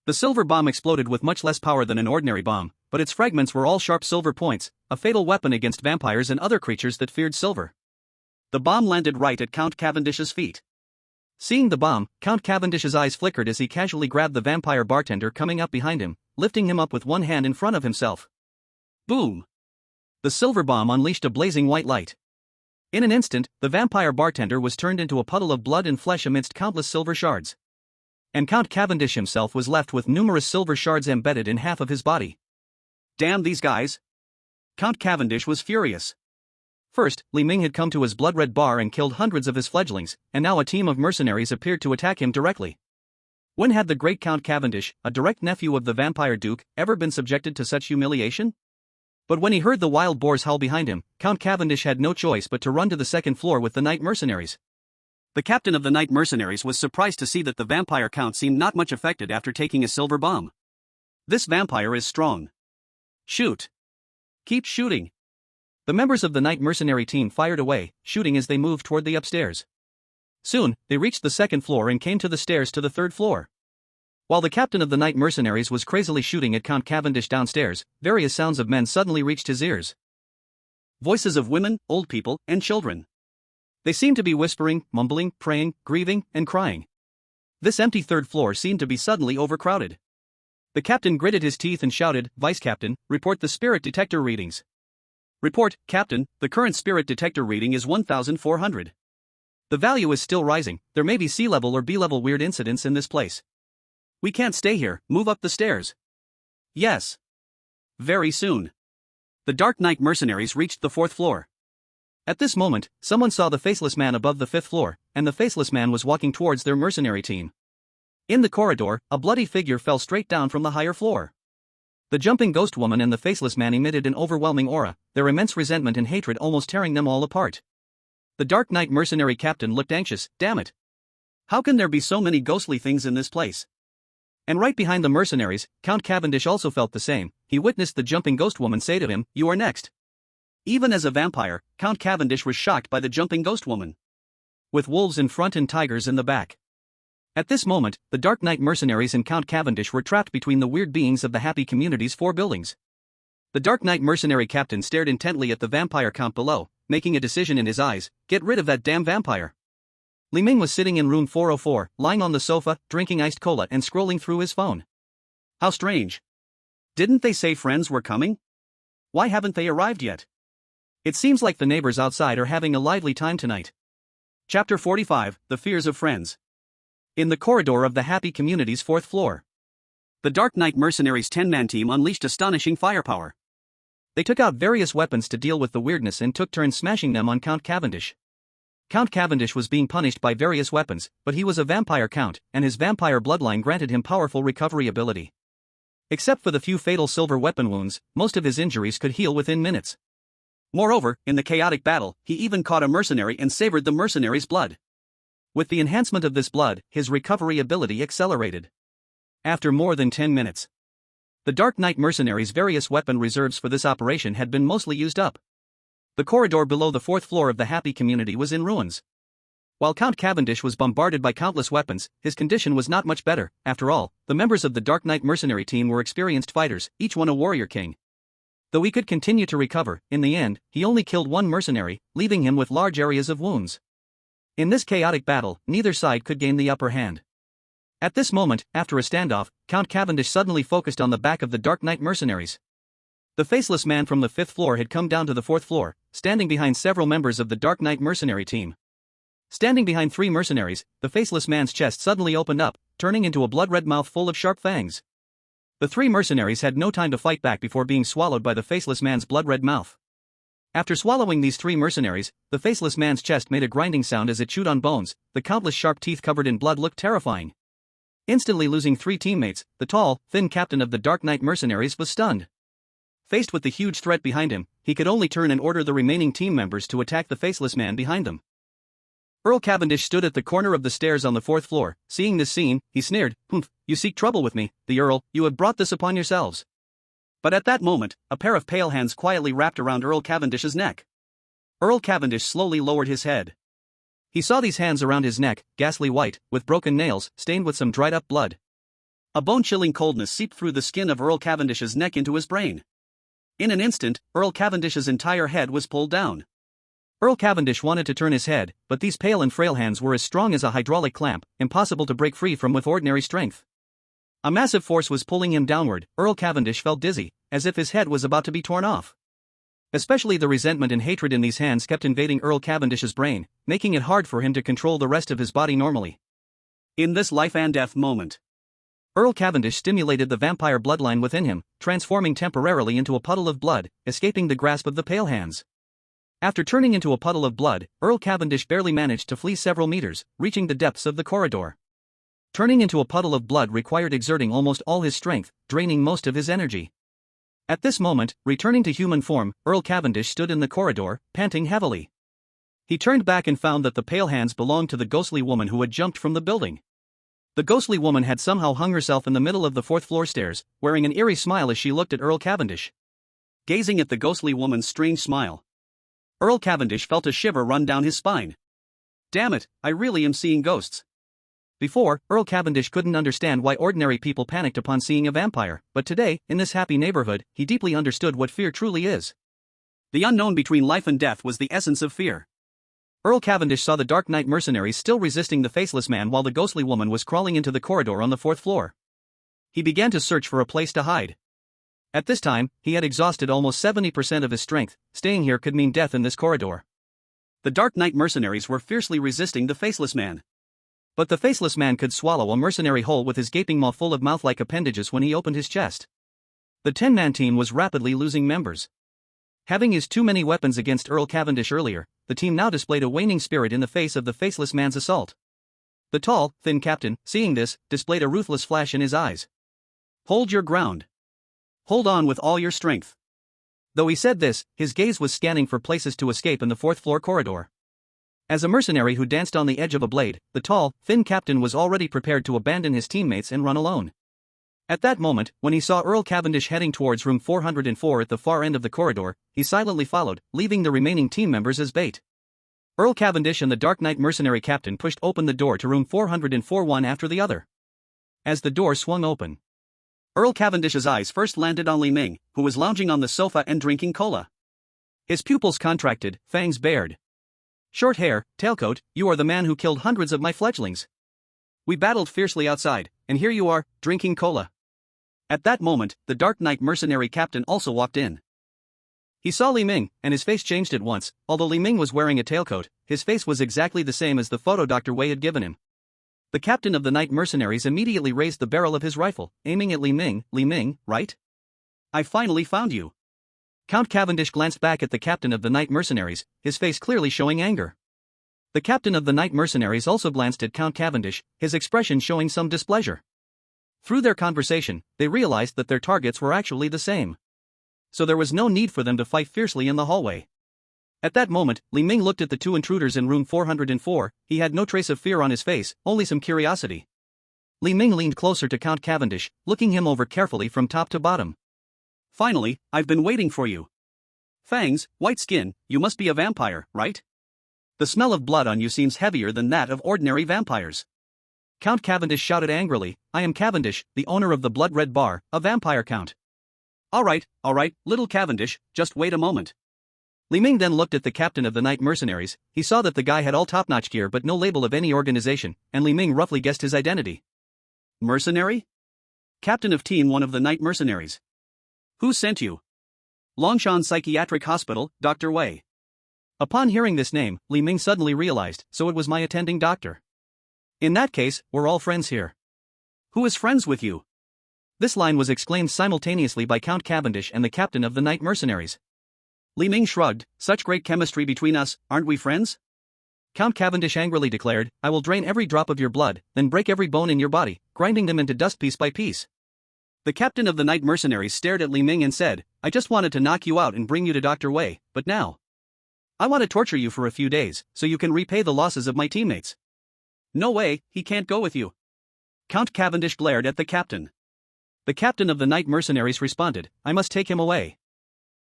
The silver bomb exploded with much less power than an ordinary bomb, but its fragments were all sharp silver points, a fatal weapon against vampires and other creatures that feared silver. The bomb landed right at Count Cavendish's feet. Seeing the bomb, Count Cavendish's eyes flickered as he casually grabbed the vampire bartender coming up behind him, lifting him up with one hand in front of himself. Boom! The silver bomb unleashed a blazing white light. In an instant, the vampire bartender was turned into a puddle of blood and flesh amidst countless silver shards. And Count Cavendish himself was left with numerous silver shards embedded in half of his body. Damn these guys! Count Cavendish was furious. First, Li Ming had come to his blood-red bar and killed hundreds of his fledglings, and now a team of mercenaries appeared to attack him directly. When had the great Count Cavendish, a direct nephew of the vampire duke, ever been subjected to such humiliation? But when he heard the wild boars howl behind him, Count Cavendish had no choice but to run to the second floor with the night mercenaries. The captain of the night mercenaries was surprised to see that the vampire count seemed not much affected after taking a silver bomb. This vampire is strong. Shoot! Keep shooting! The members of the night mercenary team fired away, shooting as they moved toward the upstairs. Soon, they reached the second floor and came to the stairs to the third floor. While the captain of the night mercenaries was crazily shooting at Count Cavendish downstairs, various sounds of men suddenly reached his ears. Voices of women, old people, and children. They seemed to be whispering, mumbling, praying, grieving, and crying. This empty third floor seemed to be suddenly overcrowded. The captain gritted his teeth and shouted, "Vice Captain, report the spirit detector readings." "Report, Captain, the current spirit detector reading is 1,400. The value is still rising, there may be C-level or B-level weird incidents in this place. We can't stay here, move up the stairs." "Yes. Very soon." The Dark Knight mercenaries reached the 4th floor. At this moment, someone saw the faceless man above the 5th floor, and the faceless man was walking towards their mercenary team. In the corridor, a bloody figure fell straight down from the higher floor. The jumping ghost woman and the faceless man emitted an overwhelming aura, their immense resentment and hatred almost tearing them all apart. The Dark Knight mercenary captain looked anxious. "Damn it. How can there be so many ghostly things in this place?" And right behind the mercenaries, Count Cavendish also felt the same. He witnessed the jumping ghost woman say to him, "You are next." Even as a vampire, Count Cavendish was shocked by the jumping ghost woman. With wolves in front and tigers in the back. At this moment, the Dark Knight mercenaries and Count Cavendish were trapped between the weird beings of the Happy Community's 4 buildings. The Dark Knight mercenary captain stared intently at the vampire count below, making a decision in his eyes: get rid of that damn vampire. Li Ming was sitting in room 404, lying on the sofa, drinking iced cola and scrolling through his phone. How strange. Didn't they say friends were coming? Why haven't they arrived yet? It seems like the neighbors outside are having a lively time tonight. Chapter 45, The Fears of Friends. In the corridor of the Happy Community's 4th floor. The Dark Knight mercenaries' 10-man team unleashed astonishing firepower. They took out various weapons to deal with the weirdness and took turns smashing them on Count Cavendish. Count Cavendish was being punished by various weapons, but he was a vampire count, and his vampire bloodline granted him powerful recovery ability. Except for the few fatal silver weapon wounds, most of his injuries could heal within minutes. Moreover, in the chaotic battle, he even caught a mercenary and savored the mercenary's blood. With the enhancement of this blood, his recovery ability accelerated. After more than 10 minutes, the Dark Knight mercenaries' various weapon reserves for this operation had been mostly used up. The corridor below the 4th floor of the Happy Community was in ruins. While Count Cavendish was bombarded by countless weapons, his condition was not much better. After all, the members of the Dark Knight mercenary team were experienced fighters, each one a warrior king. Though he could continue to recover, in the end, he only killed one mercenary, leaving him with large areas of wounds. In this chaotic battle, neither side could gain the upper hand. At this moment, after a standoff, Count Cavendish suddenly focused on the back of the Dark Knight mercenaries. The faceless man from the 5th floor had come down to the 4th floor, standing behind several members of the Dark Knight mercenary team. Standing behind 3 mercenaries, the faceless man's chest suddenly opened up, turning into a blood-red mouth full of sharp fangs. The 3 mercenaries had no time to fight back before being swallowed by the faceless man's blood-red mouth. After swallowing these 3 mercenaries, the faceless man's chest made a grinding sound as it chewed on bones. The countless sharp teeth covered in blood looked terrifying. Instantly losing 3 teammates, the tall, thin captain of the Dark Knight mercenaries was stunned. Faced with the huge threat behind him, he could only turn and order the remaining team members to attack the faceless man behind them. Earl Cavendish stood at the corner of the stairs on the 4th floor. Seeing this scene, he sneered, "Humph, you seek trouble with me, the Earl, you have brought this upon yourselves." But at that moment, a pair of pale hands quietly wrapped around Earl Cavendish's neck. Earl Cavendish slowly lowered his head. He saw these hands around his neck, ghastly white, with broken nails, stained with some dried-up blood. A bone-chilling coldness seeped through the skin of Earl Cavendish's neck into his brain. In an instant, Earl Cavendish's entire head was pulled down. Earl Cavendish wanted to turn his head, but these pale and frail hands were as strong as a hydraulic clamp, impossible to break free from with ordinary strength. A massive force was pulling him downward. Earl Cavendish felt dizzy, as if his head was about to be torn off. Especially the resentment and hatred in these hands kept invading Earl Cavendish's brain, making it hard for him to control the rest of his body normally. In this life-and-death moment, Earl Cavendish stimulated the vampire bloodline within him, transforming temporarily into a puddle of blood, escaping the grasp of the pale hands. After turning into a puddle of blood, Earl Cavendish barely managed to flee several meters, reaching the depths of the corridor. Turning into a puddle of blood required exerting almost all his strength, draining most of his energy. At this moment, returning to human form, Earl Cavendish stood in the corridor, panting heavily. He turned back and found that the pale hands belonged to the ghostly woman who had jumped from the building. The ghostly woman had somehow hung herself in the middle of the 4th floor stairs, wearing an eerie smile as she looked at Earl Cavendish. Gazing at the ghostly woman's strange smile, Earl Cavendish felt a shiver run down his spine. Damn it, I really am seeing ghosts. Before, Earl Cavendish couldn't understand why ordinary people panicked upon seeing a vampire, but today, in this happy neighborhood, he deeply understood what fear truly is. The unknown between life and death was the essence of fear. Earl Cavendish saw the Dark Knight mercenaries still resisting the faceless man while the ghostly woman was crawling into the corridor on the 4th floor. He began to search for a place to hide. At this time, he had exhausted almost 70% of his strength. Staying here could mean death in this corridor. The Dark Knight mercenaries were fiercely resisting the faceless man. But the faceless man could swallow a mercenary whole with his gaping maw full of mouth-like appendages when he opened his chest. The 10-man team was rapidly losing members. Having used too many weapons against Earl Cavendish earlier, the team now displayed a waning spirit in the face of the faceless man's assault. The tall, thin captain, seeing this, displayed a ruthless flash in his eyes. "Hold your ground. Hold on with all your strength." Though he said this, his gaze was scanning for places to escape in the 4th floor corridor. As a mercenary who danced on the edge of a blade, the tall, thin captain was already prepared to abandon his teammates and run alone. At that moment, when he saw Earl Cavendish heading towards room 404 at the far end of the corridor, he silently followed, leaving the remaining team members as bait. Earl Cavendish and the Dark Knight mercenary captain pushed open the door to room 404 one after the other. As the door swung open, Earl Cavendish's eyes first landed on Li Ming, who was lounging on the sofa and drinking cola. His pupils contracted, fangs bared. "Short hair, tailcoat, you are the man who killed hundreds of my fledglings. We battled fiercely outside, and here you are, drinking cola." At that moment, the Dark Knight mercenary captain also walked in. He saw Li Ming, and his face changed at once. Although Li Ming was wearing a tailcoat, his face was exactly the same as the photo Dr. Wei had given him. The captain of the Night mercenaries immediately raised the barrel of his rifle, aiming at Li Ming. "Li Ming, right? I finally found you." Count Cavendish glanced back at the captain of the Night mercenaries, his face clearly showing anger. The captain of the Night mercenaries also glanced at Count Cavendish, his expression showing some displeasure. Through their conversation, they realized that their targets were actually the same. So there was no need for them to fight fiercely in the hallway. At that moment, Li Ming looked at the two intruders in room 404, he had no trace of fear on his face, only some curiosity. Li Ming leaned closer to Count Cavendish, looking him over carefully from top to bottom. "Finally, I've been waiting for you. Fangs, white skin, you must be a vampire, right? The smell of blood on you seems heavier than that of ordinary vampires." Count Cavendish shouted angrily, "I am Cavendish, the owner of the Blood Red Bar, a vampire count." All right, little Cavendish, just wait a moment." Li Ming then looked at the captain of the Night mercenaries. He saw that the guy had all top-notch gear but no label of any organization, and Li Ming roughly guessed his identity. "Mercenary? Captain of Team 1 of the Night mercenaries. Who sent you?" "Longshan Psychiatric Hospital, Dr. Wei." Upon hearing this name, Li Ming suddenly realized, so it was my attending doctor. "In that case, we're all friends here." "Who is friends with you?" This line was exclaimed simultaneously by Count Cavendish and the captain of the Night mercenaries. Li Ming shrugged, "Such great chemistry between us, aren't we friends?" Count Cavendish angrily declared, "I will drain every drop of your blood, then break every bone in your body, grinding them into dust piece by piece." The captain of the Night mercenaries stared at Li Ming and said, "I just wanted to knock you out and bring you to Dr. Wei, but now I want to torture you for a few days, so you can repay the losses of my teammates." "No way, he can't go with you." Count Cavendish glared at the captain. The captain of the Night mercenaries responded, "I must take him away.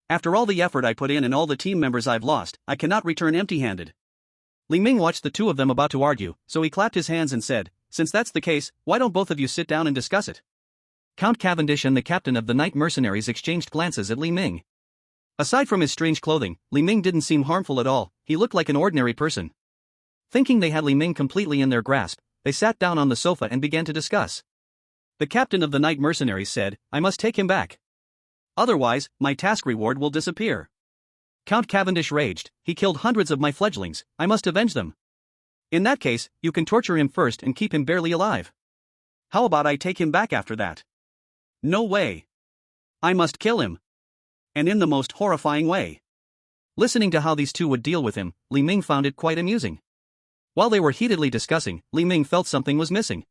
After all the effort I put in and all the team members I've lost, I cannot return empty-handed." Li Ming watched the two of them about to argue, so he clapped his hands and said, "Since that's the case, why don't both of you sit down and discuss it?" Count Cavendish and the captain of the Night mercenaries exchanged glances at Li Ming. Aside from his strange clothing, Li Ming didn't seem harmful at all, he looked like an ordinary person. Thinking they had Li Ming completely in their grasp, they sat down on the sofa and began to discuss. The captain of the Night mercenaries said, "I must take him back. Otherwise, my task reward will disappear." Count Cavendish raged, "He killed hundreds of my fledglings, I must avenge them." "In that case, you can torture him first and keep him barely alive. How about I take him back after that?" "No way. I must kill him. And in the most horrifying way." Listening to how these two would deal with him, Li Ming found it quite amusing. While they were heatedly discussing, Li Ming felt something was missing.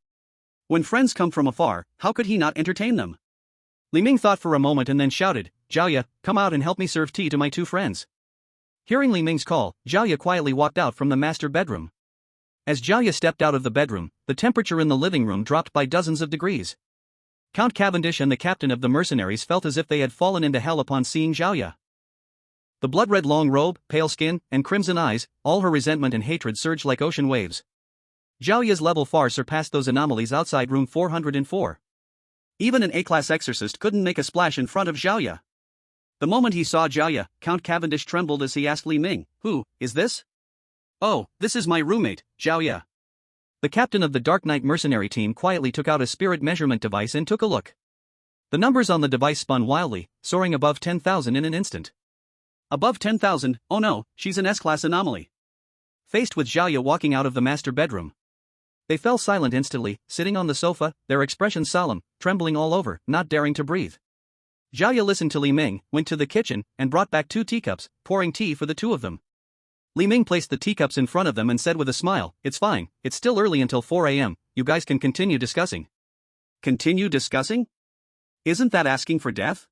When friends come from afar, how could he not entertain them? Li Ming thought for a moment and then shouted, "Zhaoye, come out and help me serve tea to my two friends." Hearing Li Ming's call, Zhaoye quietly walked out from the master bedroom. As Zhaoye stepped out of the bedroom, the temperature in the living room dropped by dozens of degrees. Count Cavendish and the captain of the mercenaries felt as if they had fallen into hell upon seeing Zhaoye. The blood-red long robe, pale skin, and crimson eyes, all her resentment and hatred surged like ocean waves. Zhaoye's level far surpassed those anomalies outside room 404. Even an A-class exorcist couldn't make a splash in front of Zhaoye. The moment he saw Zhaoye, Count Cavendish trembled as he asked Li Ming, "Who is this?" Oh, this is my roommate, Zhao Ye. The captain of the Dark Knight mercenary team quietly took out a spirit measurement device and took a look. The numbers on the device spun wildly, soaring above 10,000 in an instant. Above 10,000, oh no, she's an S-class anomaly. Faced with Zhao Ye walking out of the master bedroom, they fell silent instantly, sitting on the sofa, their expressions solemn, trembling all over, not daring to breathe. Zhao Ye listened to Li Ming, went to the kitchen, and brought back 2 teacups, pouring tea for the 2 of them. Li Ming placed the teacups in front of them and said with a smile, "It's fine, it's still early until 4 a.m., you guys can continue discussing." Continue discussing? Isn't that asking for death?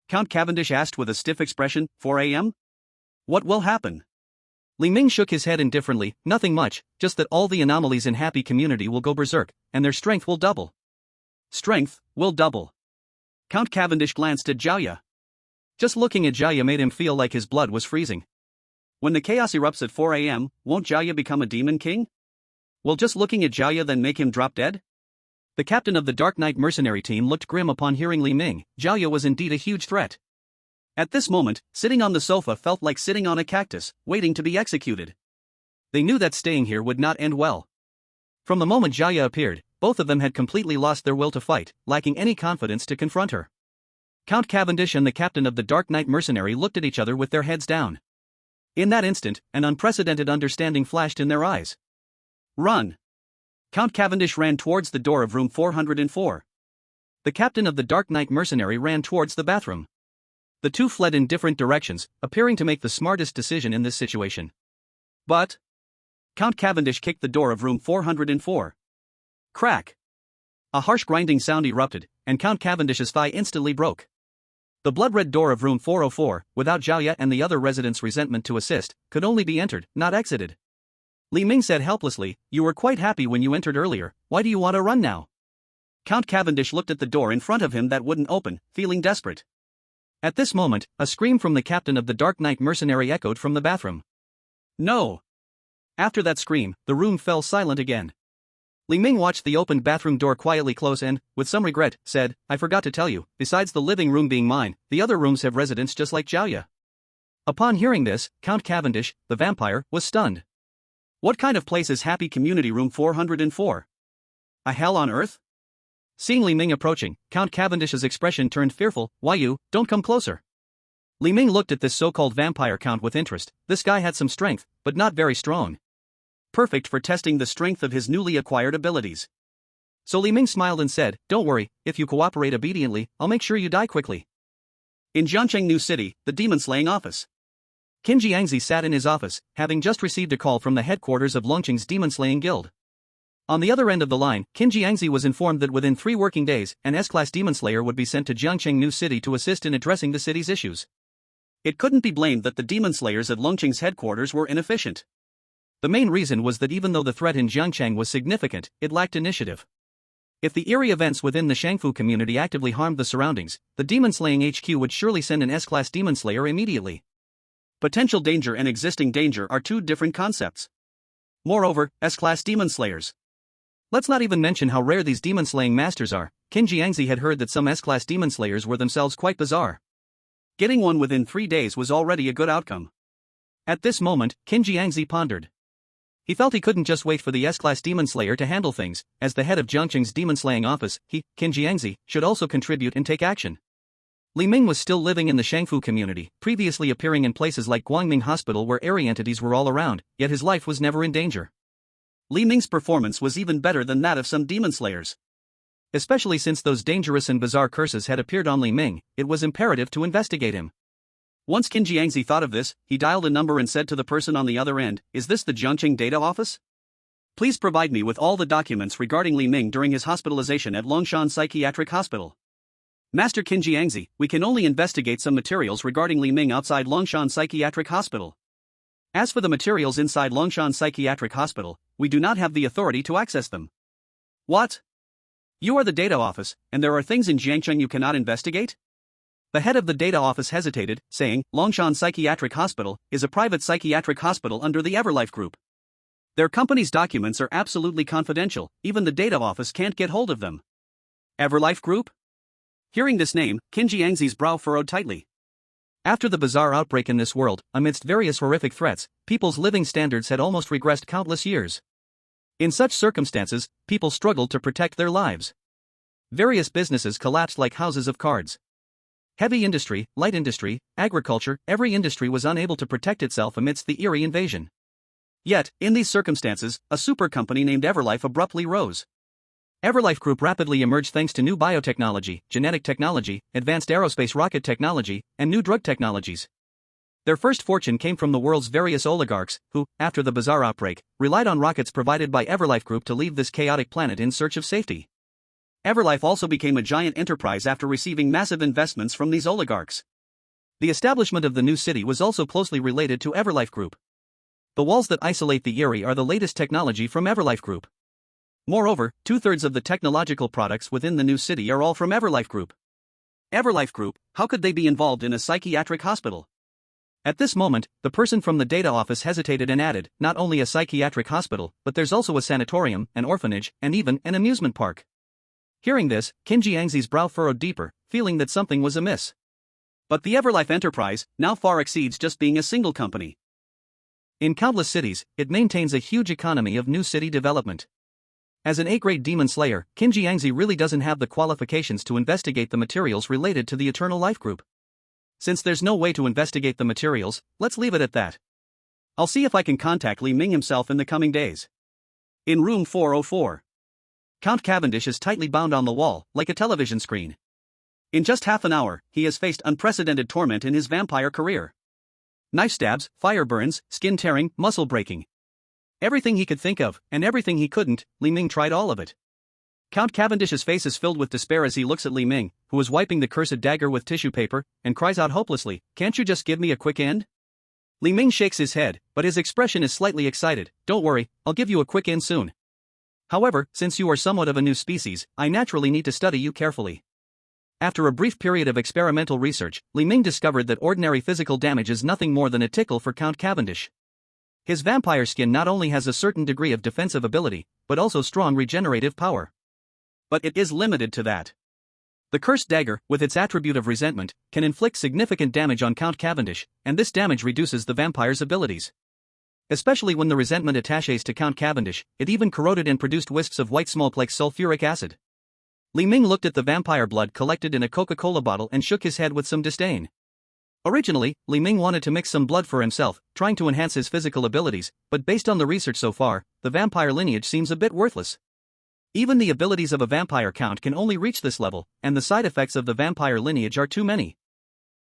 Count Cavendish asked with a stiff expression. 4 a.m.? What will happen? Li Ming shook his head indifferently. Nothing much, just that all the anomalies in Happy Community will go berserk, and their strength will double. Strength will double. Count Cavendish glanced at Zhao Ye. Just looking at Zhao Ye made him feel like his blood was freezing. When the chaos erupts at 4 a.m., won't Zhao Ye become a demon king? Will just looking at Zhao Ye then make him drop dead? The captain of the Dark Knight mercenary team looked grim upon hearing Li Ming. Zhao Ye was indeed a huge threat. At this moment, sitting on the sofa felt like sitting on a cactus, waiting to be executed. They knew that staying here would not end well. From the moment Zhao Ye appeared, both of them had completely lost their will to fight, lacking any confidence to confront her. Count Cavendish and the captain of the Dark Knight mercenary looked at each other with their heads down. In that instant, an unprecedented understanding flashed in their eyes. Run! Count Cavendish ran towards the door of room 404. The captain of the Dark Knight mercenary ran towards the bathroom. The 2 fled in different directions, appearing to make the smartest decision in this situation. But Count Cavendish kicked the door of room 404. Crack! A harsh grinding sound erupted, and Count Cavendish's thigh instantly broke. The blood-red door of room 404, without Zhao Ye and the other residents' resentment to assist, could only be entered, not exited. Li Ming said helplessly, "You were quite happy when you entered earlier, why do you want to run now?" Count Cavendish looked at the door in front of him that wouldn't open, feeling desperate. At this moment, a scream from the captain of the Dark Knight mercenary echoed from the bathroom. No! After that scream, the room fell silent again. Li Ming watched the opened bathroom door quietly close and, with some regret, said, "I forgot to tell you, besides the living room being mine, the other rooms have residents just like Zhao Ye." Upon hearing this, Count Cavendish, the vampire, was stunned. What kind of place is Happy Community Room 404? A hell on earth? Seeing Li Ming approaching, Count Cavendish's expression turned fearful. "Why you, don't come closer." Li Ming looked at this so-called vampire count with interest. This guy had some strength, but not very strong. Perfect for testing the strength of his newly acquired abilities. So Li Ming smiled and said, "Don't worry, if you cooperate obediently, I'll make sure you die quickly." In Jiangcheng New City, the demon-slaying office. Qin Jiangzi sat in his office, having just received a call from the headquarters of Longqing's demon-slaying guild. On the other end of the line, Qin Jiangzi was informed that within 3 working days, an S-class demon slayer would be sent to Jiangcheng New City to assist in addressing the city's issues. It couldn't be blamed that the demon slayers at Longqing's headquarters were inefficient. The main reason was that even though the threat in Jiangcheng was significant, it lacked initiative. If the eerie events within the Shangfu community actively harmed the surroundings, the demon-slaying HQ would surely send an S-class demon slayer immediately. Potential danger and existing danger are 2 different concepts. Moreover, S-class demon slayers. Let's not even mention how rare these demon-slaying masters are. Qin Jiangzi had heard that some S-class demon slayers were themselves quite bizarre. Getting one within 3 days was already a good outcome. At this moment, Qin Jiangzi pondered. He felt he couldn't just wait for the S-class demon slayer to handle things. As the head of Jiangcheng's demon-slaying office, he, Qin Jiangzi, should also contribute and take action. Li Ming was still living in the Shangfu community, previously appearing in places like Guangming Hospital where airy entities were all around, yet his life was never in danger. Li Ming's performance was even better than that of some demon slayers. Especially since those dangerous and bizarre curses had appeared on Li Ming, it was imperative to investigate him. Once Qin Jiangzi thought of this, he dialed a number and said to the person on the other end, "Is this the Jiangcheng data office? Please provide me with all the documents regarding Li Ming during his hospitalization at Longshan Psychiatric Hospital." "Master Qin Jiangzi, we can only investigate some materials regarding Li Ming outside Longshan Psychiatric Hospital. As for the materials inside Longshan Psychiatric Hospital, we do not have the authority to access them." "What? You are the data office, and there are things in Jiangcheng you cannot investigate?" The head of the data office hesitated, saying, "Longshan Psychiatric Hospital is a private psychiatric hospital under the Everlife Group. Their company's documents are absolutely confidential, even the data office can't get hold of them." Everlife Group? Hearing this name, Qin Jiangzi's brow furrowed tightly. After the bizarre outbreak in this world, amidst various horrific threats, people's living standards had almost regressed countless years. In such circumstances, people struggled to protect their lives. Various businesses collapsed like houses of cards. Heavy industry, light industry, agriculture, every industry was unable to protect itself amidst the eerie invasion. Yet, in these circumstances, a super company named Everlife abruptly rose. Everlife Group rapidly emerged thanks to new biotechnology, genetic technology, advanced aerospace rocket technology, and new drug technologies. Their first fortune came from the world's various oligarchs, who, after the bizarre outbreak, relied on rockets provided by Everlife Group to leave this chaotic planet in search of safety. Everlife also became a giant enterprise after receiving massive investments from these oligarchs. The establishment of the new city was also closely related to Everlife Group. The walls that isolate the Eyrie are the latest technology from Everlife Group. Moreover, 2/3 of the technological products within the new city are all from Everlife Group. Everlife Group, how could they be involved in a psychiatric hospital? At this moment, the person from the data office hesitated and added, not only a psychiatric hospital, but there's also a sanatorium, an orphanage, and even an amusement park. Hearing this, Qin Jiangxi's brow furrowed deeper, feeling that something was amiss. But the Everlife enterprise now far exceeds just being a single company. In countless cities, it maintains a huge economy of new city development. As an A-grade demon slayer, Qin Jiangxi really doesn't have the qualifications to investigate the materials related to the Eternal Life Group. Since there's no way to investigate the materials, let's leave it at that. I'll see if I can contact Li Ming himself in the coming days. In room 404. Count Cavendish is tightly bound on the wall, like a television screen. In just half an hour, he has faced unprecedented torment in his vampire career. Knife stabs, fire burns, skin tearing, muscle breaking. Everything he could think of, and everything he couldn't, Li Ming tried all of it. Count Cavendish's face is filled with despair as he looks at Li Ming, who is wiping the cursed dagger with tissue paper, and cries out hopelessly, "Can't you just give me a quick end?" Li Ming shakes his head, but his expression is slightly excited. "Don't worry, I'll give you a quick end soon. However, since you are somewhat of a new species, I naturally need to study you carefully." After a brief period of experimental research, Li Ming discovered that ordinary physical damage is nothing more than a tickle for Count Cavendish. His vampire skin not only has a certain degree of defensive ability, but also strong regenerative power. But it is limited to that. The cursed dagger, with its attribute of resentment, can inflict significant damage on Count Cavendish, and this damage reduces the vampire's abilities. Especially when the resentment attaches to Count Cavendish, it even corroded and produced wisps of white smoke like sulfuric acid. Li Ming looked at the vampire blood collected in a Coca-Cola bottle and shook his head with some disdain. Originally, Li Ming wanted to mix some blood for himself, trying to enhance his physical abilities, but based on the research so far, the vampire lineage seems a bit worthless. Even the abilities of a vampire count can only reach this level, and the side effects of the vampire lineage are too many.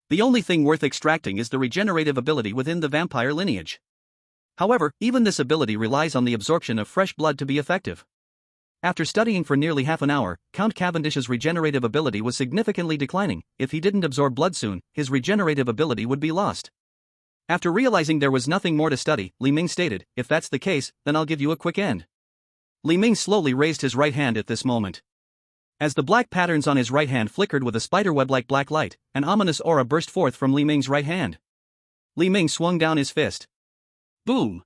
The only thing worth extracting is the regenerative ability within the vampire lineage. However, even this ability relies on the absorption of fresh blood to be effective. After studying for nearly half an hour, Count Cavendish's regenerative ability was significantly declining. If he didn't absorb blood soon, his regenerative ability would be lost. After realizing there was nothing more to study, Li Ming stated, "If that's the case, then I'll give you a quick end." Li Ming slowly raised his right hand at this moment. As the black patterns on his right hand flickered with a spiderweb-like black light, an ominous aura burst forth from Li Ming's right hand. Li Ming swung down his fist. Boom!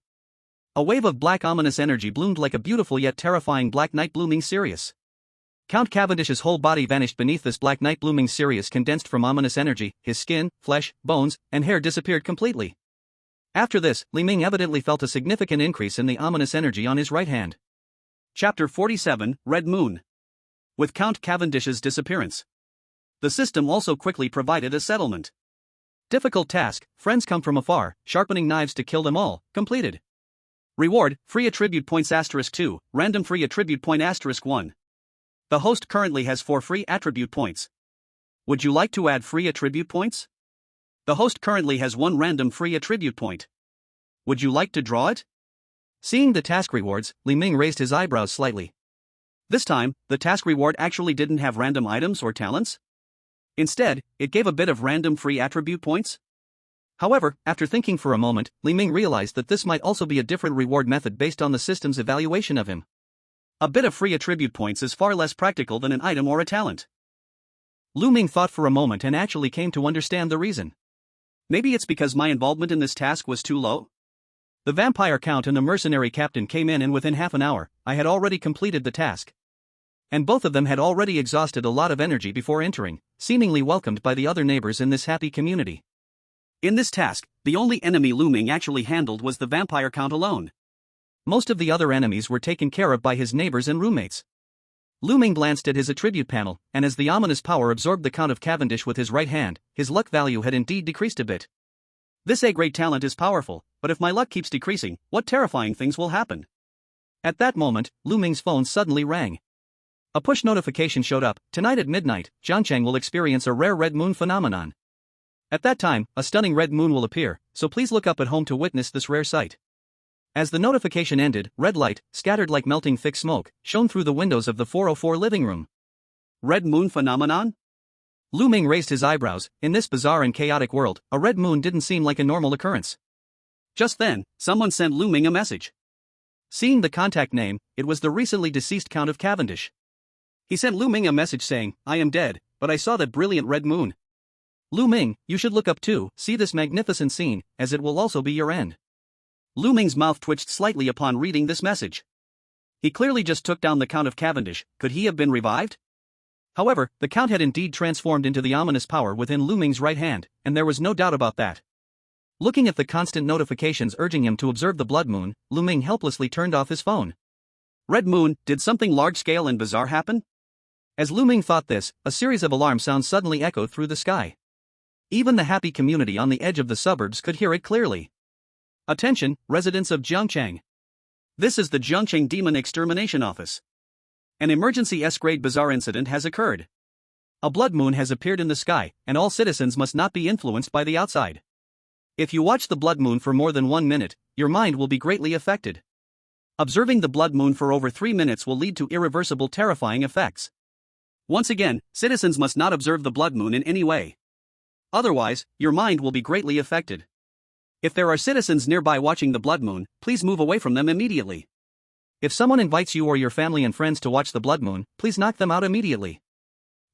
A wave of black ominous energy bloomed like a beautiful yet terrifying black night blooming Sirius. Count Cavendish's whole body vanished beneath this black night blooming Sirius condensed from ominous energy, his skin, flesh, bones, and hair disappeared completely. After this, Li Ming evidently felt a significant increase in the ominous energy on his right hand. Chapter 47, Red Moon. With Count Cavendish's disappearance, the system also quickly provided a settlement. Difficult task, friends come from afar, sharpening knives to kill them all, completed. Reward, free attribute points *2, random free attribute point *1. The host currently has 4 free attribute points. Would you like to add free attribute points? The host currently has 1 random free attribute point. Would you like to draw it? Seeing the task rewards, Li Ming raised his eyebrows slightly. This time, the task reward actually didn't have random items or talents. Instead, it gave a bit of random free attribute points. However, after thinking for a moment, Li Ming realized that this might also be a different reward method based on the system's evaluation of him. A bit of free attribute points is far less practical than an item or a talent. Lu Ming thought for a moment and actually came to understand the reason. Maybe it's because my involvement in this task was too low? The vampire count and the mercenary captain came in, and within half an hour, I had already completed the task. And both of them had already exhausted a lot of energy before entering, seemingly welcomed by the other neighbors in this happy community. In this task, the only enemy Lu Ming actually handled was the vampire count alone. Most of the other enemies were taken care of by his neighbors and roommates. Lu Ming glanced at his attribute panel, and as the ominous power absorbed the Count of Cavendish with his right hand, his luck value had indeed decreased a bit. This A-grade talent is powerful, but if my luck keeps decreasing, what terrifying things will happen? At that moment, Lu Ming's phone suddenly rang. A push notification showed up. Tonight at midnight, Jiangcheng will experience a rare red moon phenomenon. At that time, a stunning red moon will appear, so please look up at home to witness this rare sight. As the notification ended, red light, scattered like melting thick smoke, shone through the windows of the 404 living room. Red moon phenomenon? Lu Ming raised his eyebrows. In this bizarre and chaotic world, a red moon didn't seem like a normal occurrence. Just then, someone sent Lu Ming a message. Seeing the contact name, it was the recently deceased Count of Cavendish. He sent Lu Ming a message saying, "I am dead, but I saw that brilliant red moon. Lu Ming, you should look up too, see this magnificent scene, as it will also be your end." Lu Ming's mouth twitched slightly upon reading this message. He clearly just took down the Count of Cavendish. Could he have been revived? However, the Count had indeed transformed into the ominous power within Lu Ming's right hand, and there was no doubt about that. Looking at the constant notifications urging him to observe the blood moon, Lu Ming helplessly turned off his phone. Red moon, did something large-scale and bizarre happen? As Lu Ming thought this, a series of alarm sounds suddenly echoed through the sky. Even the happy community on the edge of the suburbs could hear it clearly. Attention, residents of Jiangcheng. This is the Jiangcheng Demon Extermination Office. An emergency S-grade bizarre incident has occurred. A blood moon has appeared in the sky, and all citizens must not be influenced by the outside. If you watch the blood moon for more than 1 minute, your mind will be greatly affected. Observing the blood moon for over 3 minutes will lead to irreversible terrifying effects. Once again, citizens must not observe the blood moon in any way. Otherwise, your mind will be greatly affected. If there are citizens nearby watching the blood moon, please move away from them immediately. If someone invites you or your family and friends to watch the blood moon, please knock them out immediately.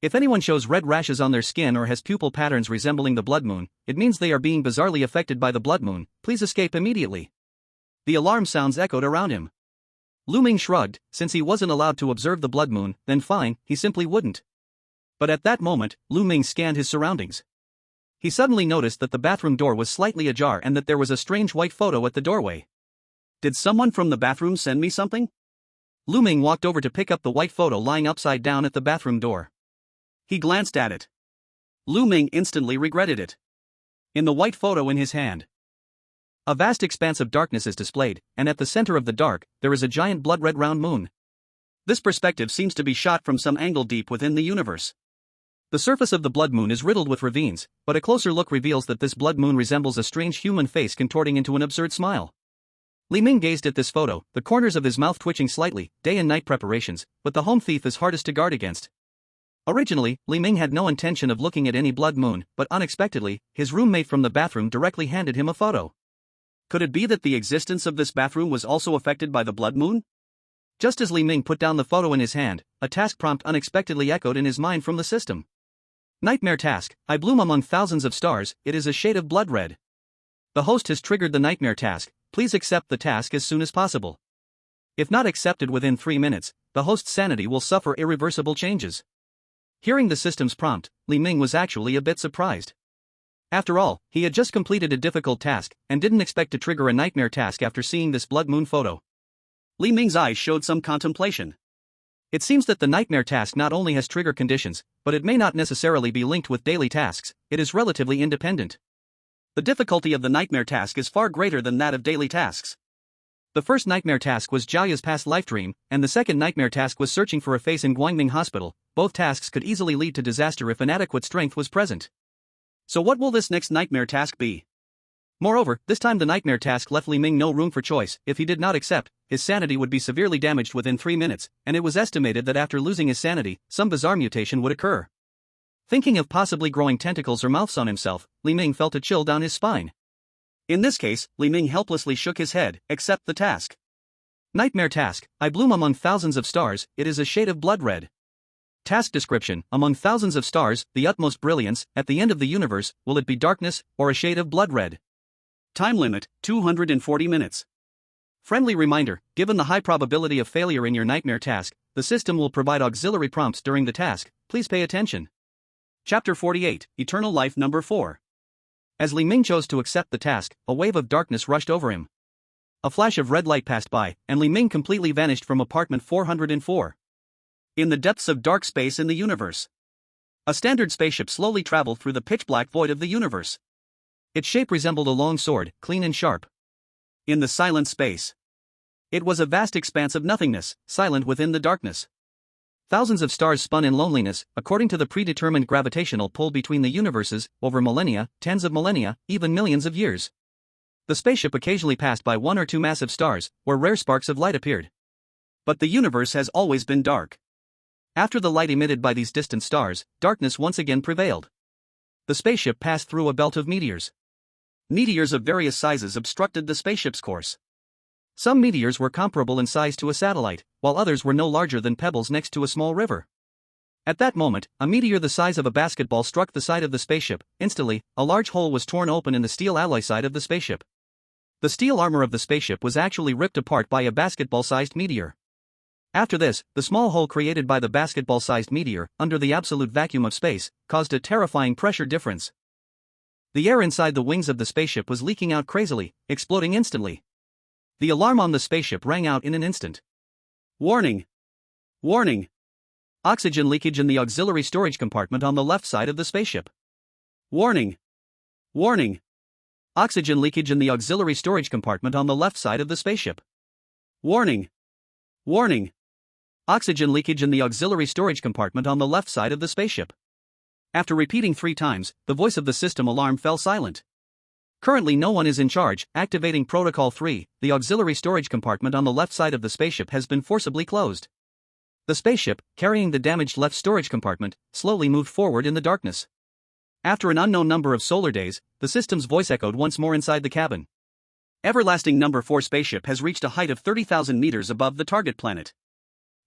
If anyone shows red rashes on their skin or has pupil patterns resembling the blood moon, it means they are being bizarrely affected by the blood moon. Please escape immediately. The alarm sounds echoed around him. Lu Ming shrugged. Since he wasn't allowed to observe the blood moon, then fine, he simply wouldn't. But at that moment, Lu Ming scanned his surroundings. He suddenly noticed that the bathroom door was slightly ajar and that there was a strange white photo at the doorway. Did someone from the bathroom send me something? Lu Ming walked over to pick up the white photo lying upside down at the bathroom door. He glanced at it. Lu Ming instantly regretted it. In the white photo in his hand, a vast expanse of darkness is displayed, and at the center of the dark, there is a giant blood-red round moon. This perspective seems to be shot from some angle deep within the universe. The surface of the blood moon is riddled with ravines, but a closer look reveals that this blood moon resembles a strange human face contorting into an absurd smile. Li Ming gazed at this photo, the corners of his mouth twitching slightly. Day and night preparations, but the home thief is hardest to guard against. Originally, Li Ming had no intention of looking at any blood moon, but unexpectedly, his roommate from the bathroom directly handed him a photo. Could it be that the existence of this bathroom was also affected by the blood moon? Just as Li Ming put down the photo in his hand, a task prompt unexpectedly echoed in his mind from the system. Nightmare task, I bloom among thousands of stars, it is a shade of blood red. The host has triggered the nightmare task, please accept the task as soon as possible. If not accepted within 3 minutes, the host's sanity will suffer irreversible changes. Hearing the system's prompt, Li Ming was actually a bit surprised. After all, he had just completed a difficult task, and didn't expect to trigger a nightmare task after seeing this blood moon photo. Li Ming's eyes showed some contemplation. It seems that the nightmare task not only has trigger conditions, but it may not necessarily be linked with daily tasks, it is relatively independent. The difficulty of the nightmare task is far greater than that of daily tasks. The first nightmare task was Jiaya's past life dream, and the second nightmare task was searching for a face in Guangming Hospital. Both tasks could easily lead to disaster if inadequate strength was present. So what will this next nightmare task be? Moreover, this time the nightmare task left Li Ming no room for choice. If he did not accept, his sanity would be severely damaged within 3 minutes, and it was estimated that after losing his sanity, some bizarre mutation would occur. Thinking of possibly growing tentacles or mouths on himself, Li Ming felt a chill down his spine. In this case, Li Ming helplessly shook his head. Accept the task. Nightmare task, I bloom among thousands of stars, it is a shade of blood red. Task description, among thousands of stars, the utmost brilliance, at the end of the universe, will it be darkness, or a shade of blood red? Time limit, 240 minutes. Friendly reminder, given the high probability of failure in your nightmare task, the system will provide auxiliary prompts during the task, please pay attention. Chapter 48, Eternal Life Number 4. As Li Ming chose to accept the task, a wave of darkness rushed over him. A flash of red light passed by, and Li Ming completely vanished from apartment 404. In the depths of dark space in the universe, a standard spaceship slowly traveled through the pitch-black void of the universe. Its shape resembled a long sword, clean and sharp. In the silent space, it was a vast expanse of nothingness, silent within the darkness. Thousands of stars spun in loneliness, according to the predetermined gravitational pull between the universes, over millennia, tens of millennia, even millions of years. The spaceship occasionally passed by one or two massive stars, where rare sparks of light appeared. But the universe has always been dark. After the light emitted by these distant stars, darkness once again prevailed. The spaceship passed through a belt of meteors. Meteors of various sizes obstructed the spaceship's course. Some meteors were comparable in size to a satellite, while others were no larger than pebbles next to a small river. At that moment, a meteor the size of a basketball struck the side of the spaceship. Instantly, a large hole was torn open in the steel alloy side of the spaceship. The steel armor of the spaceship was actually ripped apart by a basketball-sized meteor. After this, the small hole created by the basketball-sized meteor, under the absolute vacuum of space, caused a terrifying pressure difference. The air inside the wings of the spaceship was leaking out crazily, exploding instantly. The alarm on the spaceship rang out in an instant. Warning! Warning! Oxygen leakage in the auxiliary storage compartment on the left side of the spaceship. Warning! Warning! Oxygen leakage in the auxiliary storage compartment on the left side of the spaceship. Warning! Warning! Oxygen leakage in the auxiliary storage compartment on the left side of the spaceship. After repeating 3 times, the voice of the system alarm fell silent. Currently no one is in charge. Activating Protocol 3, the auxiliary storage compartment on the left side of the spaceship has been forcibly closed. The spaceship, carrying the damaged left storage compartment, slowly moved forward in the darkness. After an unknown number of solar days, the system's voice echoed once more inside the cabin. Everlasting Number 4 spaceship has reached a height of 30,000 meters above the target planet.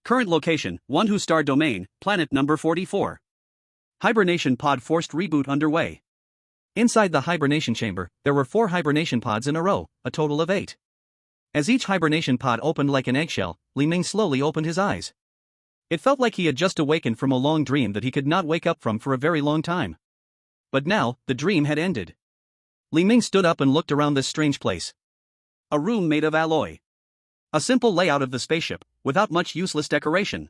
Current location, 1 star domain, planet number 44. Hibernation pod forced reboot underway. Inside the hibernation chamber, there were 4 hibernation pods in a row, a total of 8. As each hibernation pod opened like an eggshell, Li Ming slowly opened his eyes. It felt like he had just awakened from a long dream that he could not wake up from for a very long time. But now, the dream had ended. Li Ming stood up and looked around this strange place. A room made of alloy. A simple layout of the spaceship, without much useless decoration.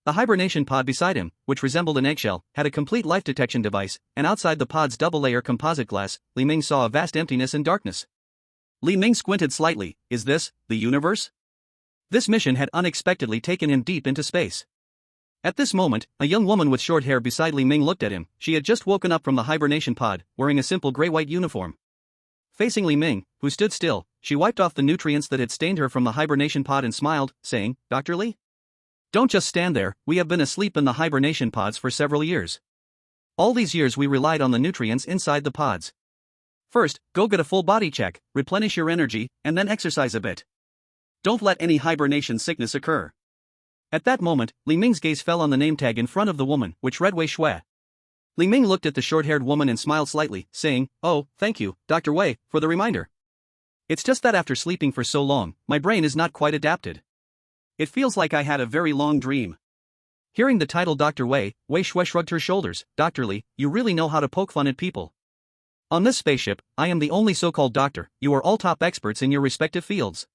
The hibernation pod beside him, which resembled an eggshell, had a complete life detection device, and outside the pod's double-layer composite glass, Li Ming saw a vast emptiness and darkness. Li Ming squinted slightly. Is this the universe? This mission had unexpectedly taken him deep into space. At this moment, a young woman with short hair beside Li Ming looked at him. She had just woken up from the hibernation pod, wearing a simple gray-white uniform. Facing Li Ming, who stood still, she wiped off the nutrients that had stained her from the hibernation pod and smiled, saying, "Dr. Li? Don't just stand there, we have been asleep in the hibernation pods for several years. All these years we relied on the nutrients inside the pods. First, go get a full body check, replenish your energy, and then exercise a bit. Don't let any hibernation sickness occur." At that moment, Li Ming's gaze fell on the name tag in front of the woman, which read Wei Shui. Li Ming looked at the short-haired woman and smiled slightly, saying, "Oh, thank you, Dr. Wei, for the reminder. It's just that after sleeping for so long, my brain is not quite adapted. It feels like I had a very long dream." Hearing the title Dr. Wei, Wei Shui shrugged her shoulders. "Dr. Li, you really know how to poke fun at people. On this spaceship, I am the only so-called doctor, you are all top experts in your respective fields."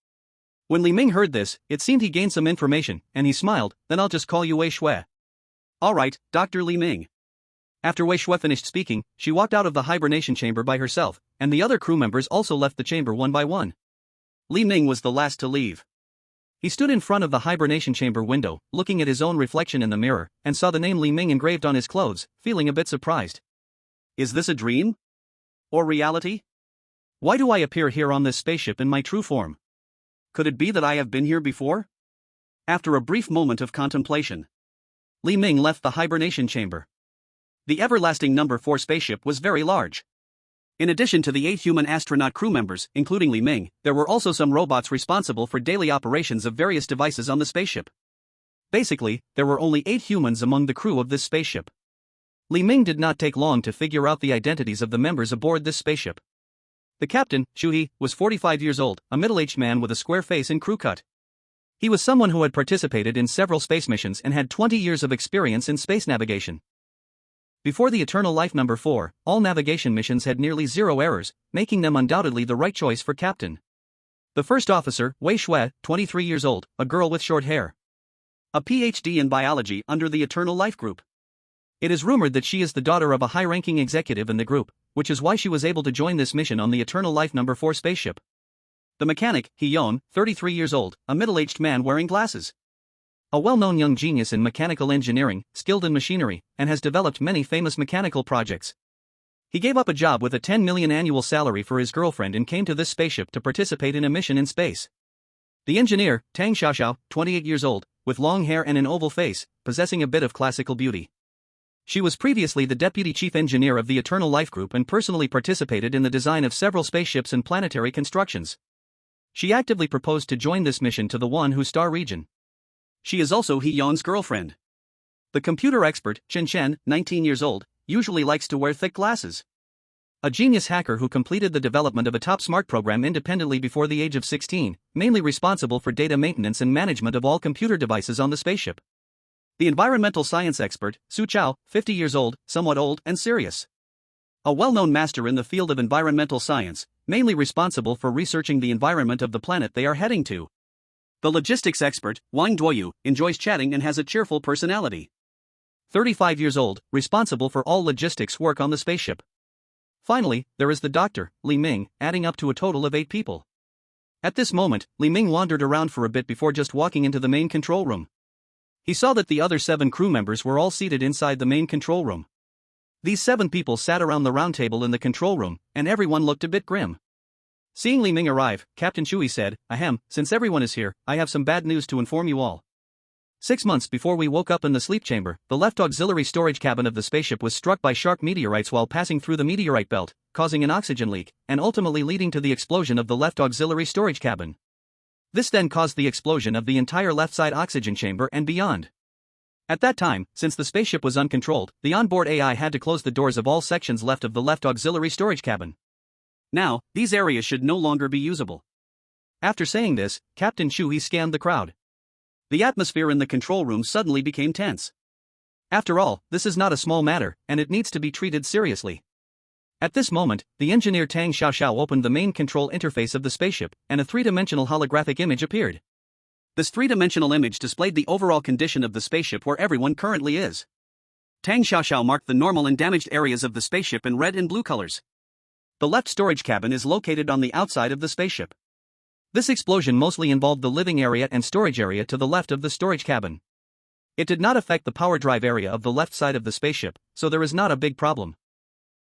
When Li Ming heard this, it seemed he gained some information, and he smiled. "Then I'll just call you Wei Shui." "Alright, Dr. Li Ming." After Wei Shui finished speaking, she walked out of the hibernation chamber by herself, and the other crew members also left the chamber one by one. Li Ming was the last to leave. He stood in front of the hibernation chamber window, looking at his own reflection in the mirror, and saw the name Li Ming engraved on his clothes, feeling a bit surprised. Is this a dream? Or reality? Why do I appear here on this spaceship in my true form? Could it be that I have been here before? After a brief moment of contemplation, Li Ming left the hibernation chamber. The everlasting Number 4 spaceship was very large. In addition to the 8 human astronaut crew members, including Li Ming, there were also some robots responsible for daily operations of various devices on the spaceship. Basically, there were only 8 humans among the crew of this spaceship. Li Ming did not take long to figure out the identities of the members aboard this spaceship. The captain, Shu He, was 45 years old, a middle-aged man with a square face and crew cut. He was someone who had participated in several space missions and had 20 years of experience in space navigation. Before the Eternal Life number 4, all navigation missions had nearly zero errors, making them undoubtedly the right choice for Captain. The first officer, Wei Shui, 23 years old, a girl with short hair. A PhD in biology under the Eternal Life group. It is rumored that she is the daughter of a high-ranking executive in the group, which is why she was able to join this mission on the Eternal Life number 4 spaceship. The mechanic, He-Yon, 33 years old, a middle-aged man wearing glasses. A well-known young genius in mechanical engineering, skilled in machinery, and has developed many famous mechanical projects. He gave up a job with a 10 million annual salary for his girlfriend and came to this spaceship to participate in a mission in space. The engineer, Tang Xiaoxiao, 28 years old, with long hair and an oval face, possessing a bit of classical beauty. She was previously the deputy chief engineer of the Eternal Life Group and personally participated in the design of several spaceships and planetary constructions. She actively proposed to join this mission to the Wanhu Star region. She is also He-Yon's girlfriend. The computer expert, Chen Chen, 19 years old, usually likes to wear thick glasses. A genius hacker who completed the development of a top smart program independently before the age of 16, mainly responsible for data maintenance and management of all computer devices on the spaceship. The environmental science expert, Su Chao, 50 years old, somewhat old and serious. A well-known master in the field of environmental science, mainly responsible for researching the environment of the planet they are heading to. The logistics expert, Wang Duoyu, enjoys chatting and has a cheerful personality. 35 years old, responsible for all logistics work on the spaceship. Finally, there is the doctor, Li Ming, adding up to a total of 8 people. At this moment, Li Ming wandered around for a bit before just walking into the main control room. He saw that the other 7 crew members were all seated inside the main control room. These 7 people sat around the round table in the control room, and everyone looked a bit grim. Seeing Li Ming arrive, Captain Chui said, "Ahem, since everyone is here, I have some bad news to inform you all. 6 months before we woke up in the sleep chamber, the left auxiliary storage cabin of the spaceship was struck by sharp meteorites while passing through the meteorite belt, causing an oxygen leak, and ultimately leading to the explosion of the left auxiliary storage cabin. This then caused the explosion of the entire left side oxygen chamber and beyond. At that time, since the spaceship was uncontrolled, the onboard AI had to close the doors of all sections left of the left auxiliary storage cabin. Now, these areas should no longer be usable." After saying this, Captain Chui scanned the crowd. The atmosphere in the control room suddenly became tense. After all, this is not a small matter, and it needs to be treated seriously. At this moment, the engineer Tang Xiaoxiao opened the main control interface of the spaceship, and a 3-dimensional holographic image appeared. This 3-dimensional image displayed the overall condition of the spaceship where everyone currently is. Tang Xiaoxiao marked the normal and damaged areas of the spaceship in red and blue colors. The left storage cabin is located on the outside of the spaceship. This explosion mostly involved the living area and storage area to the left of the storage cabin. It did not affect the power drive area of the left side of the spaceship, so there is not a big problem.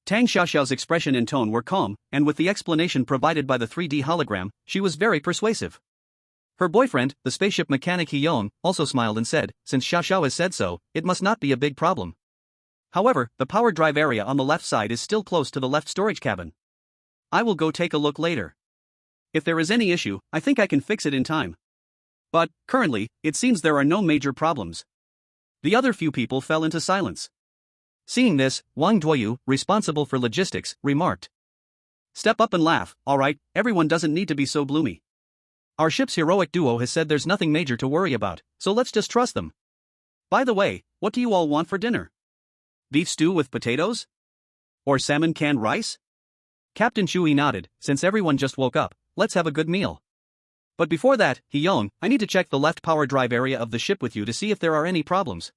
Tang Xiaoxiao's expression and tone were calm, and with the explanation provided by the 3D hologram, she was very persuasive. Her boyfriend, the spaceship mechanic He-Yon, also smiled and said, "Since Xiaoxiao has said so, it must not be a big problem." However, the power drive area on the left side is still close to the left storage cabin. I will go take a look later. If there is any issue, I think I can fix it in time. But, currently, it seems there are no major problems. The other few people fell into silence. Seeing this, Wang Duoyu, responsible for logistics, remarked, "Step up and laugh, alright, everyone doesn't need to be so gloomy. Our ship's heroic duo has said there's nothing major to worry about, so let's just trust them. By the way, what do you all want for dinner? Beef stew with potatoes? Or salmon canned rice?" Captain Chui nodded. "Since everyone just woke up, let's have a good meal. But before that, He-Yon, I need to check the left power drive area of the ship with you to see if there are any problems."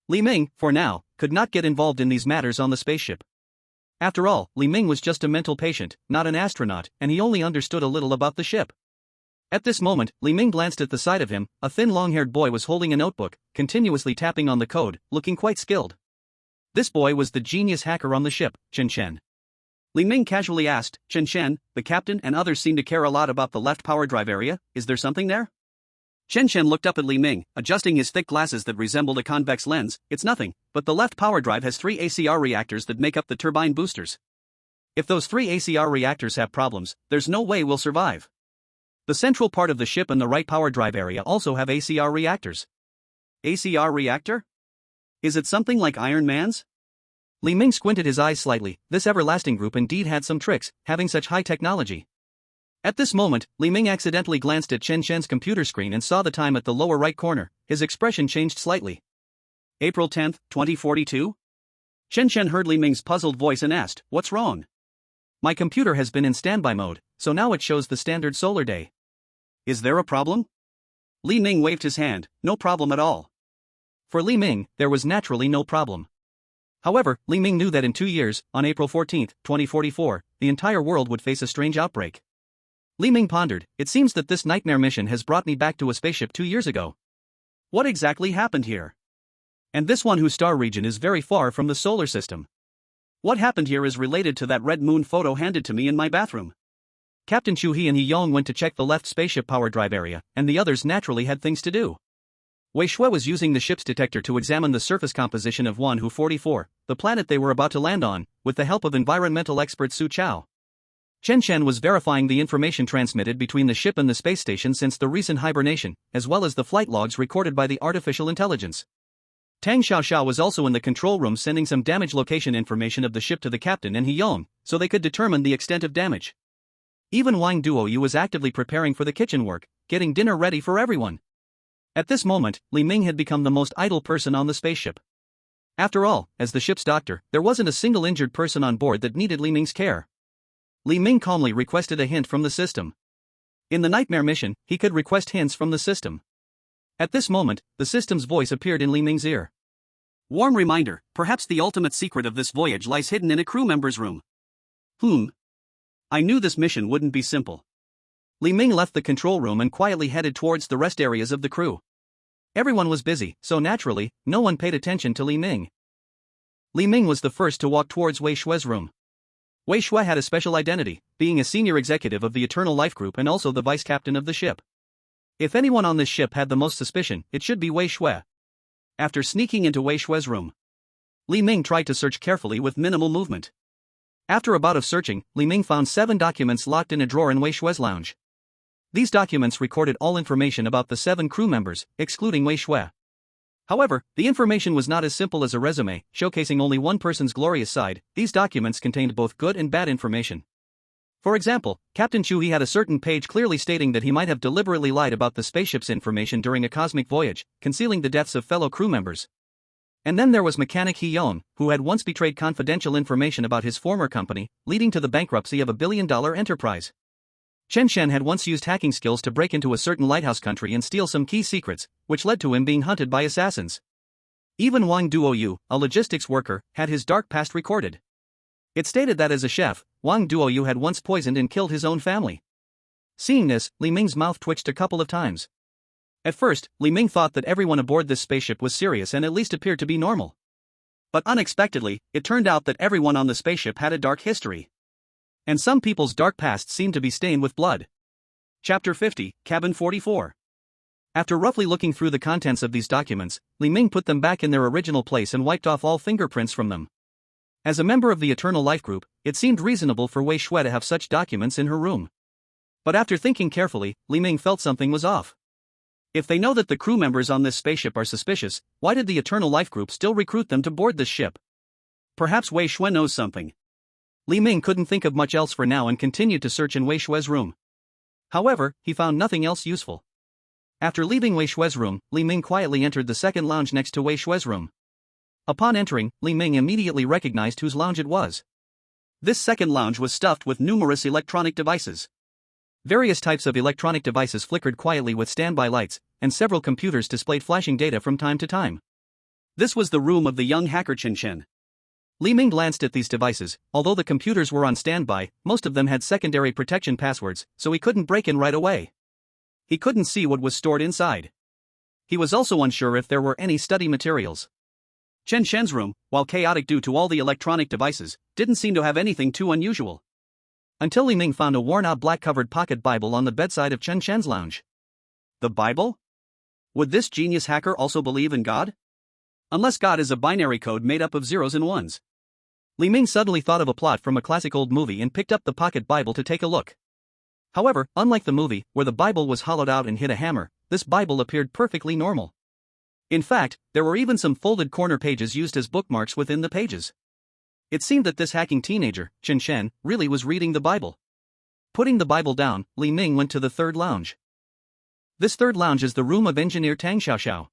Li Ming, for now, could not get involved in these matters on the spaceship. After all, Li Ming was just a mental patient, not an astronaut, and he only understood a little about the ship. At this moment, Li Ming glanced at the side of him. A thin long-haired boy was holding a notebook, continuously tapping on the code, looking quite skilled. This boy was the genius hacker on the ship, Chen Chen. Li Ming casually asked, "Chen Chen, the captain and others seem to care a lot about the left power drive area, is there something there?" Chen Chen looked up at Li Ming, adjusting his thick glasses that resembled a convex lens. "It's nothing, but the left power drive has 3 ACR reactors that make up the turbine boosters. If those 3 ACR reactors have problems, there's no way we'll survive. The central part of the ship and the right power drive area also have ACR reactors." ACR reactor? Is it something like Iron Man's? Li Ming squinted his eyes slightly. This everlasting group indeed had some tricks, having such high technology. At this moment, Li Ming accidentally glanced at Chen Chen's computer screen and saw the time at the lower right corner. His expression changed slightly. April 10, 2042? Chen Chen heard Li Ming's puzzled voice and asked, "What's wrong?" "My computer has been in standby mode, so now it shows the standard solar day." "Is there a problem?" Li Ming waved his hand. "No problem at all." For Li Ming, there was naturally no problem. However, Li Ming knew that in 2 years, on April 14, 2044, the entire world would face a strange outbreak. Li Ming pondered, "It seems that this nightmare mission has brought me back to a spaceship 2 years ago. What exactly happened here? And this one whose star region is very far from the solar system. What happened here is related to that red moon photo handed to me in my bathroom." Captain Chu He and He Yong went to check the left spaceship power drive area, and the others naturally had things to do. Wei Shui was using the ship's detector to examine the surface composition of 1Hu-44, the planet they were about to land on, with the help of environmental expert Su Chao. Chen Chen was verifying the information transmitted between the ship and the space station since the recent hibernation, as well as the flight logs recorded by the artificial intelligence. Tang Xiaoxiao was also in the control room sending some damage location information of the ship to the captain and He Yong, so they could determine the extent of damage. Even Wang Duoyu was actively preparing for the kitchen work, getting dinner ready for everyone. At this moment, Li Ming had become the most idle person on the spaceship. After all, as the ship's doctor, there wasn't a single injured person on board that needed Li Ming's care. Li Ming calmly requested a hint from the system. In the nightmare mission, he could request hints from the system. At this moment, the system's voice appeared in Li Ming's ear. "Warm reminder, perhaps the ultimate secret of this voyage lies hidden in a crew member's room." I knew this mission wouldn't be simple. Li Ming left the control room and quietly headed towards the rest areas of the crew. Everyone was busy, so naturally, no one paid attention to Li Ming. Li Ming was the first to walk towards Wei Shui's room. Wei Shui had a special identity, being a senior executive of the Eternal Life Group and also the vice captain of the ship. If anyone on this ship had the most suspicion, it should be Wei Shui. After sneaking into Wei Shui's room, Li Ming tried to search carefully with minimal movement. After a bout of searching, Li Ming found 7 documents locked in a drawer in Wei Shui's lounge. These documents recorded all information about the 7 crew members, excluding Wei Shui. However, the information was not as simple as a resume, showcasing only one person's glorious side. These documents contained both good and bad information. For example, Captain Chu He had a certain page clearly stating that he might have deliberately lied about the spaceship's information during a cosmic voyage, concealing the deaths of fellow crew members. And then there was mechanic He Yong, who had once betrayed confidential information about his former company, leading to the bankruptcy of a billion-dollar enterprise. Chen Chen had once used hacking skills to break into a certain lighthouse country and steal some key secrets, which led to him being hunted by assassins. Even Wang Duoyu, a logistics worker, had his dark past recorded. It stated that as a chef, Wang Duoyu had once poisoned and killed his own family. Seeing this, Li Ming's mouth twitched a couple of times. At first, Li Ming thought that everyone aboard this spaceship was serious and at least appeared to be normal. But unexpectedly, it turned out that everyone on the spaceship had a dark history. And some people's dark past seemed to be stained with blood. Chapter 50, Cabin 44. After roughly looking through the contents of these documents, Li Ming put them back in their original place and wiped off all fingerprints from them. As a member of the Eternal Life Group, it seemed reasonable for Wei Shui to have such documents in her room. But after thinking carefully, Li Ming felt something was off. If they know that the crew members on this spaceship are suspicious, why did the Eternal Life Group still recruit them to board this ship? Perhaps Wei Shui knows something. Li Ming couldn't think of much else for now and continued to search in Wei Shui's room. However, he found nothing else useful. After leaving Wei Shui's room, Li Ming quietly entered the second lounge next to Wei Shui's room. Upon entering, Li Ming immediately recognized whose lounge it was. This second lounge was stuffed with numerous electronic devices. Various types of electronic devices flickered quietly with standby lights, and several computers displayed flashing data from time to time. This was the room of the young hacker Chen Chen. Li Ming glanced at these devices. Although the computers were on standby, most of them had secondary protection passwords, so he couldn't break in right away. He couldn't see what was stored inside. He was also unsure if there were any study materials. Chen Chen's room, while chaotic due to all the electronic devices, didn't seem to have anything too unusual. Until Li Ming found a worn-out black-covered pocket Bible on the bedside of Chen Chen's lounge. The Bible? Would this genius hacker also believe in God? Unless God is a binary code made up of zeros and ones. Li Ming suddenly thought of a plot from a classic old movie and picked up the pocket Bible to take a look. However, unlike the movie, where the Bible was hollowed out and hit a hammer, this Bible appeared perfectly normal. In fact, there were even some folded corner pages used as bookmarks within the pages. It seemed that this hacking teenager, Chen Chen, really was reading the Bible. Putting the Bible down, Li Ming went to the third lounge. This third lounge is the room of engineer Tang Xiaoxiao.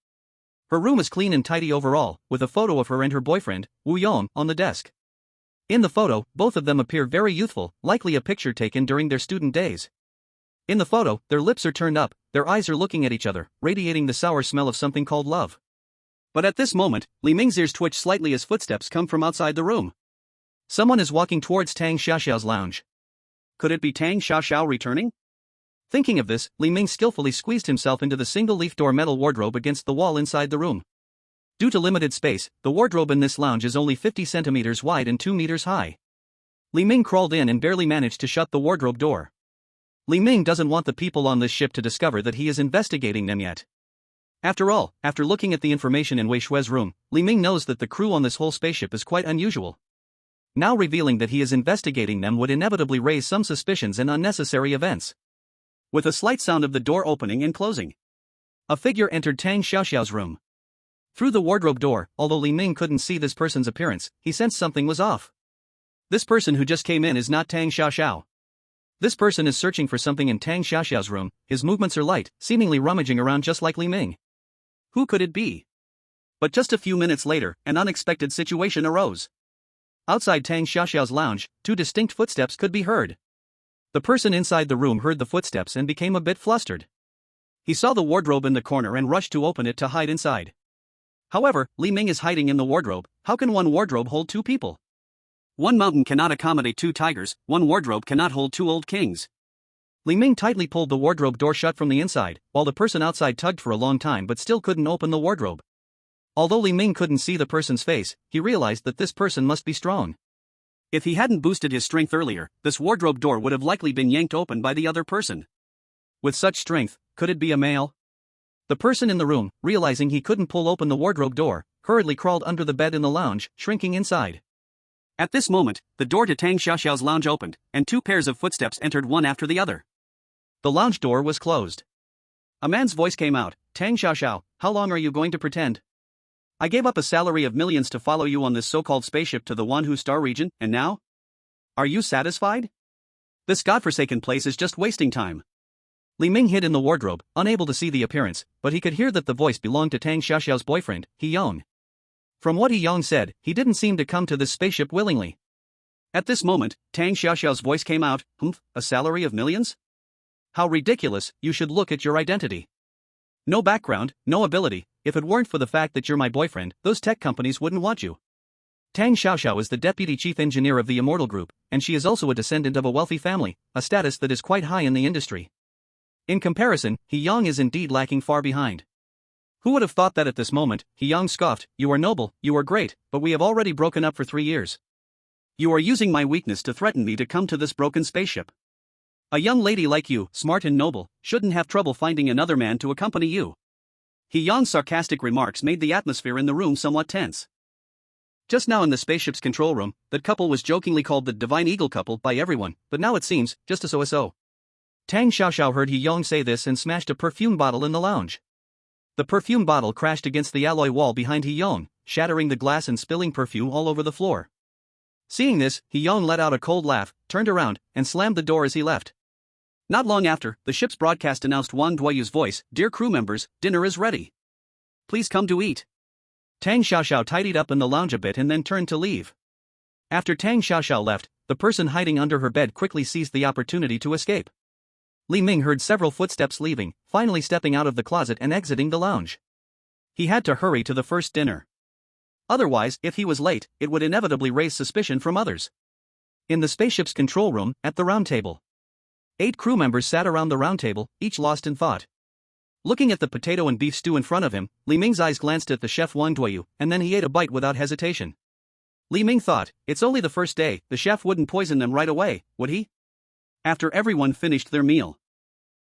Her room is clean and tidy overall, with a photo of her and her boyfriend, Wu Yong, on the desk. In the photo, both of them appear very youthful, likely a picture taken during their student days. In the photo, their lips are turned up, their eyes are looking at each other, radiating the sour smell of something called love. But at this moment, Li Ming's ears twitch slightly as footsteps come from outside the room. Someone is walking towards Tang Xiaoxiao's lounge. Could it be Tang Xiaoxiao returning? Thinking of this, Li Ming skillfully squeezed himself into the single-leaf door metal wardrobe against the wall inside the room. Due to limited space, the wardrobe in this lounge is only 50 centimeters wide and 2 meters high. Li Ming crawled in and barely managed to shut the wardrobe door. Li Ming doesn't want the people on this ship to discover that he is investigating them yet. After all, after looking at the information in Wei Shue's room, Li Ming knows that the crew on this whole spaceship is quite unusual. Now revealing that he is investigating them would inevitably raise some suspicions and unnecessary events. With a slight sound of the door opening and closing, a figure entered Tang Xiaoxiao's room. Through the wardrobe door, although Li Ming couldn't see this person's appearance, he sensed something was off. This person who just came in is not Tang Xiaoxiao. This person is searching for something in Tang Xiaoxiao's room, his movements are light, seemingly rummaging around just like Li Ming. Who could it be? But just a few minutes later, an unexpected situation arose. Outside Tang Xiaoxiao's lounge, 2 distinct footsteps could be heard. The person inside the room heard the footsteps and became a bit flustered. He saw the wardrobe in the corner and rushed to open it to hide inside. However, Li Ming is hiding in the wardrobe. How can one wardrobe hold 2 people? One mountain cannot accommodate 2 tigers, one wardrobe cannot hold 2 old kings. Li Ming tightly pulled the wardrobe door shut from the inside, while the person outside tugged for a long time but still couldn't open the wardrobe. Although Li Ming couldn't see the person's face, he realized that this person must be strong. If he hadn't boosted his strength earlier, this wardrobe door would have likely been yanked open by the other person. With such strength, could it be a male? The person in the room, realizing he couldn't pull open the wardrobe door, hurriedly crawled under the bed in the lounge, shrinking inside. At this moment, the door to Tang Xiaoxiao's lounge opened, and 2 pairs of footsteps entered one after the other. The lounge door was closed. A man's voice came out, "Tang Xiaoxiao, how long are you going to pretend? I gave up a salary of millions to follow you on this so-called spaceship to the Wanhu Star region, and now? Are you satisfied? This godforsaken place is just wasting time." Li Ming hid in the wardrobe, unable to see the appearance, but he could hear that the voice belonged to Tang Xiaoxiao's boyfriend, He Yong. From what He Yong said, he didn't seem to come to this spaceship willingly. At this moment, Tang Xiaoxiao's voice came out, "A salary of millions? How ridiculous, you should look at your identity. No background, no ability. If it weren't for the fact that you're my boyfriend, those tech companies wouldn't want you." Tang Xiaoxiao is the deputy chief engineer of the Immortal Group, and she is also a descendant of a wealthy family, a status that is quite high in the industry. In comparison, He Yong is indeed lacking far behind. Who would have thought that at this moment? He Yong scoffed, "You are noble, you are great, but we have already broken up for 3 years. You are using my weakness to threaten me to come to this broken spaceship. A young lady like you, smart and noble, shouldn't have trouble finding another man to accompany you." He Yong's sarcastic remarks made the atmosphere in the room somewhat tense. Just now in the spaceship's control room, that couple was jokingly called the Divine Eagle couple by everyone, but now it seems, just a so-so. Tang Xiaoxiao heard He Yong say this and smashed a perfume bottle in the lounge. The perfume bottle crashed against the alloy wall behind He Yong, shattering the glass and spilling perfume all over the floor. Seeing this, He Yong let out a cold laugh, turned around, and slammed the door as he left. Not long after, the ship's broadcast announced Wang Duoyu's voice, "Dear crew members, dinner is ready. Please come to eat." Tang Xiaoxiao tidied up in the lounge a bit and then turned to leave. After Tang Xiaoxiao left, the person hiding under her bed quickly seized the opportunity to escape. Li Ming heard several footsteps leaving, finally stepping out of the closet and exiting the lounge. He had to hurry to the first dinner. Otherwise, if he was late, it would inevitably raise suspicion from others. In the spaceship's control room, at the round table, 8 crew members sat around the round table, each lost in thought. Looking at the potato and beef stew in front of him, Li Ming's eyes glanced at the chef Wang Duoyu, and then he ate a bite without hesitation. Li Ming thought, it's only the first day, the chef wouldn't poison them right away, would he? After everyone finished their meal,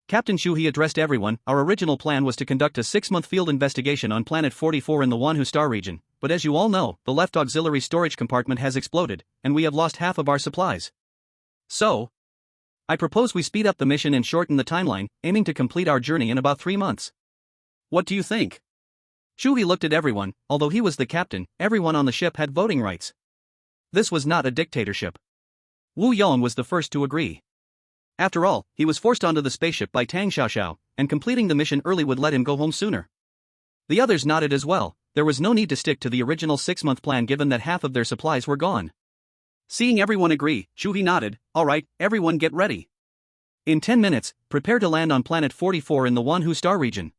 Captain Shu He addressed everyone. Our original plan was to conduct a 6-month field investigation on Planet 44 in the Wanhu Star region, but as you all know, the left auxiliary storage compartment has exploded, and we have lost half of our supplies. So, I propose we speed up the mission and shorten the timeline, aiming to complete our journey in about 3 months. What do you think? Shu He looked at everyone. Although he was the captain, everyone on the ship had voting rights. This was not a dictatorship. Wu Yong was the first to agree. After all, he was forced onto the spaceship by Tang Xiaoxiao, and completing the mission early would let him go home sooner. The others nodded as well. There was no need to stick to the original 6-month plan given that half of their supplies were gone. Seeing everyone agree, Shuhei nodded. Alright, everyone get ready. In 10 minutes, prepare to land on planet 44 in the Wanhu star region.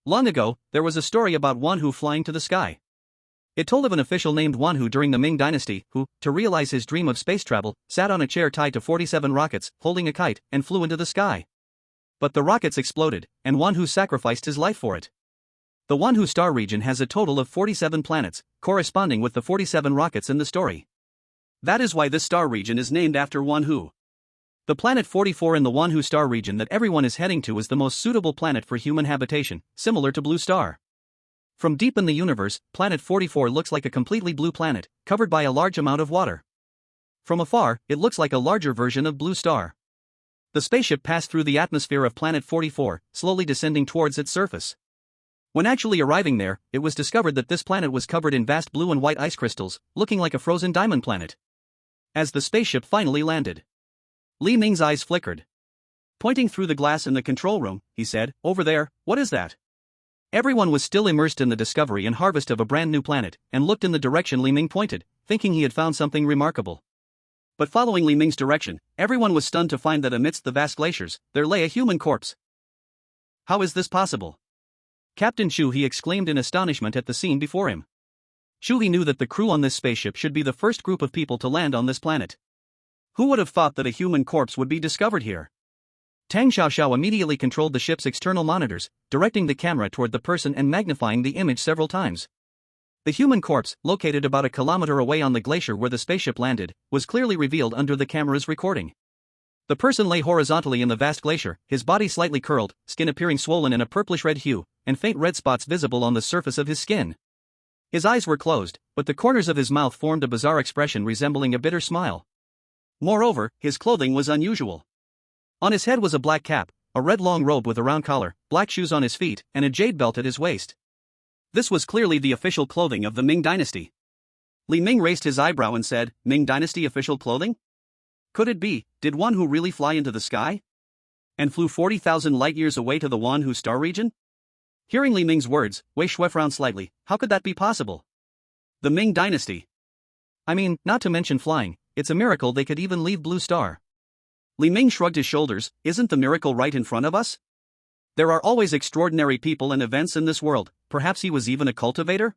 Long ago, there was a story about Wanhu flying to the sky. It told of an official named Wanhu during the Ming Dynasty who, to realize his dream of space travel, sat on a chair tied to 47 rockets, holding a kite, and flew into the sky. But the rockets exploded, and Wanhu sacrificed his life for it. The Wanhu star region has a total of 47 planets, corresponding with the 47 rockets in the story. That is why this star region is named after Wanhu. The planet 44 in the Wanhu star region that everyone is heading to is the most suitable planet for human habitation, similar to Blue Star. From deep in the universe, planet 44 looks like a completely blue planet, covered by a large amount of water. From afar, it looks like a larger version of Blue Star. The spaceship passed through the atmosphere of planet 44, slowly descending towards its surface. When actually arriving there, it was discovered that this planet was covered in vast blue and white ice crystals, looking like a frozen diamond planet. As the spaceship finally landed, Li Ming's eyes flickered. Pointing through the glass in the control room, he said, "Over there, what is that?" Everyone was still immersed in the discovery and harvest of a brand new planet, and looked in the direction Li Ming pointed, thinking he had found something remarkable. But following Li Ming's direction, everyone was stunned to find that amidst the vast glaciers, there lay a human corpse. How is this possible? Captain Shuhei exclaimed in astonishment at the scene before him. Shuhei knew that the crew on this spaceship should be the first group of people to land on this planet. Who would have thought that a human corpse would be discovered here? Tang Xiaoxiao immediately controlled the ship's external monitors, directing the camera toward the person and magnifying the image several times. The human corpse, located about a kilometer away on the glacier where the spaceship landed, was clearly revealed under the camera's recording. The person lay horizontally in the vast glacier, his body slightly curled, skin appearing swollen in a purplish-red hue, and faint red spots visible on the surface of his skin. His eyes were closed, but the corners of his mouth formed a bizarre expression resembling a bitter smile. Moreover, his clothing was unusual. On his head was a black cap, a red long robe with a round collar, black shoes on his feet, and a jade belt at his waist. This was clearly the official clothing of the Ming Dynasty. Li Ming raised his eyebrow and said, "Ming Dynasty official clothing? Could it be, did Wanhu really fly into the sky? And flew 40,000 light-years away to the Wanhu star region?" Hearing Li Ming's words, Wei Shui frowned slightly. How could that be possible? The Ming Dynasty. I mean, not to mention flying, it's a miracle they could even leave Blue Star. Li Ming shrugged his shoulders. Isn't the miracle right in front of us? There are always extraordinary people and events in this world. Perhaps he was even a cultivator?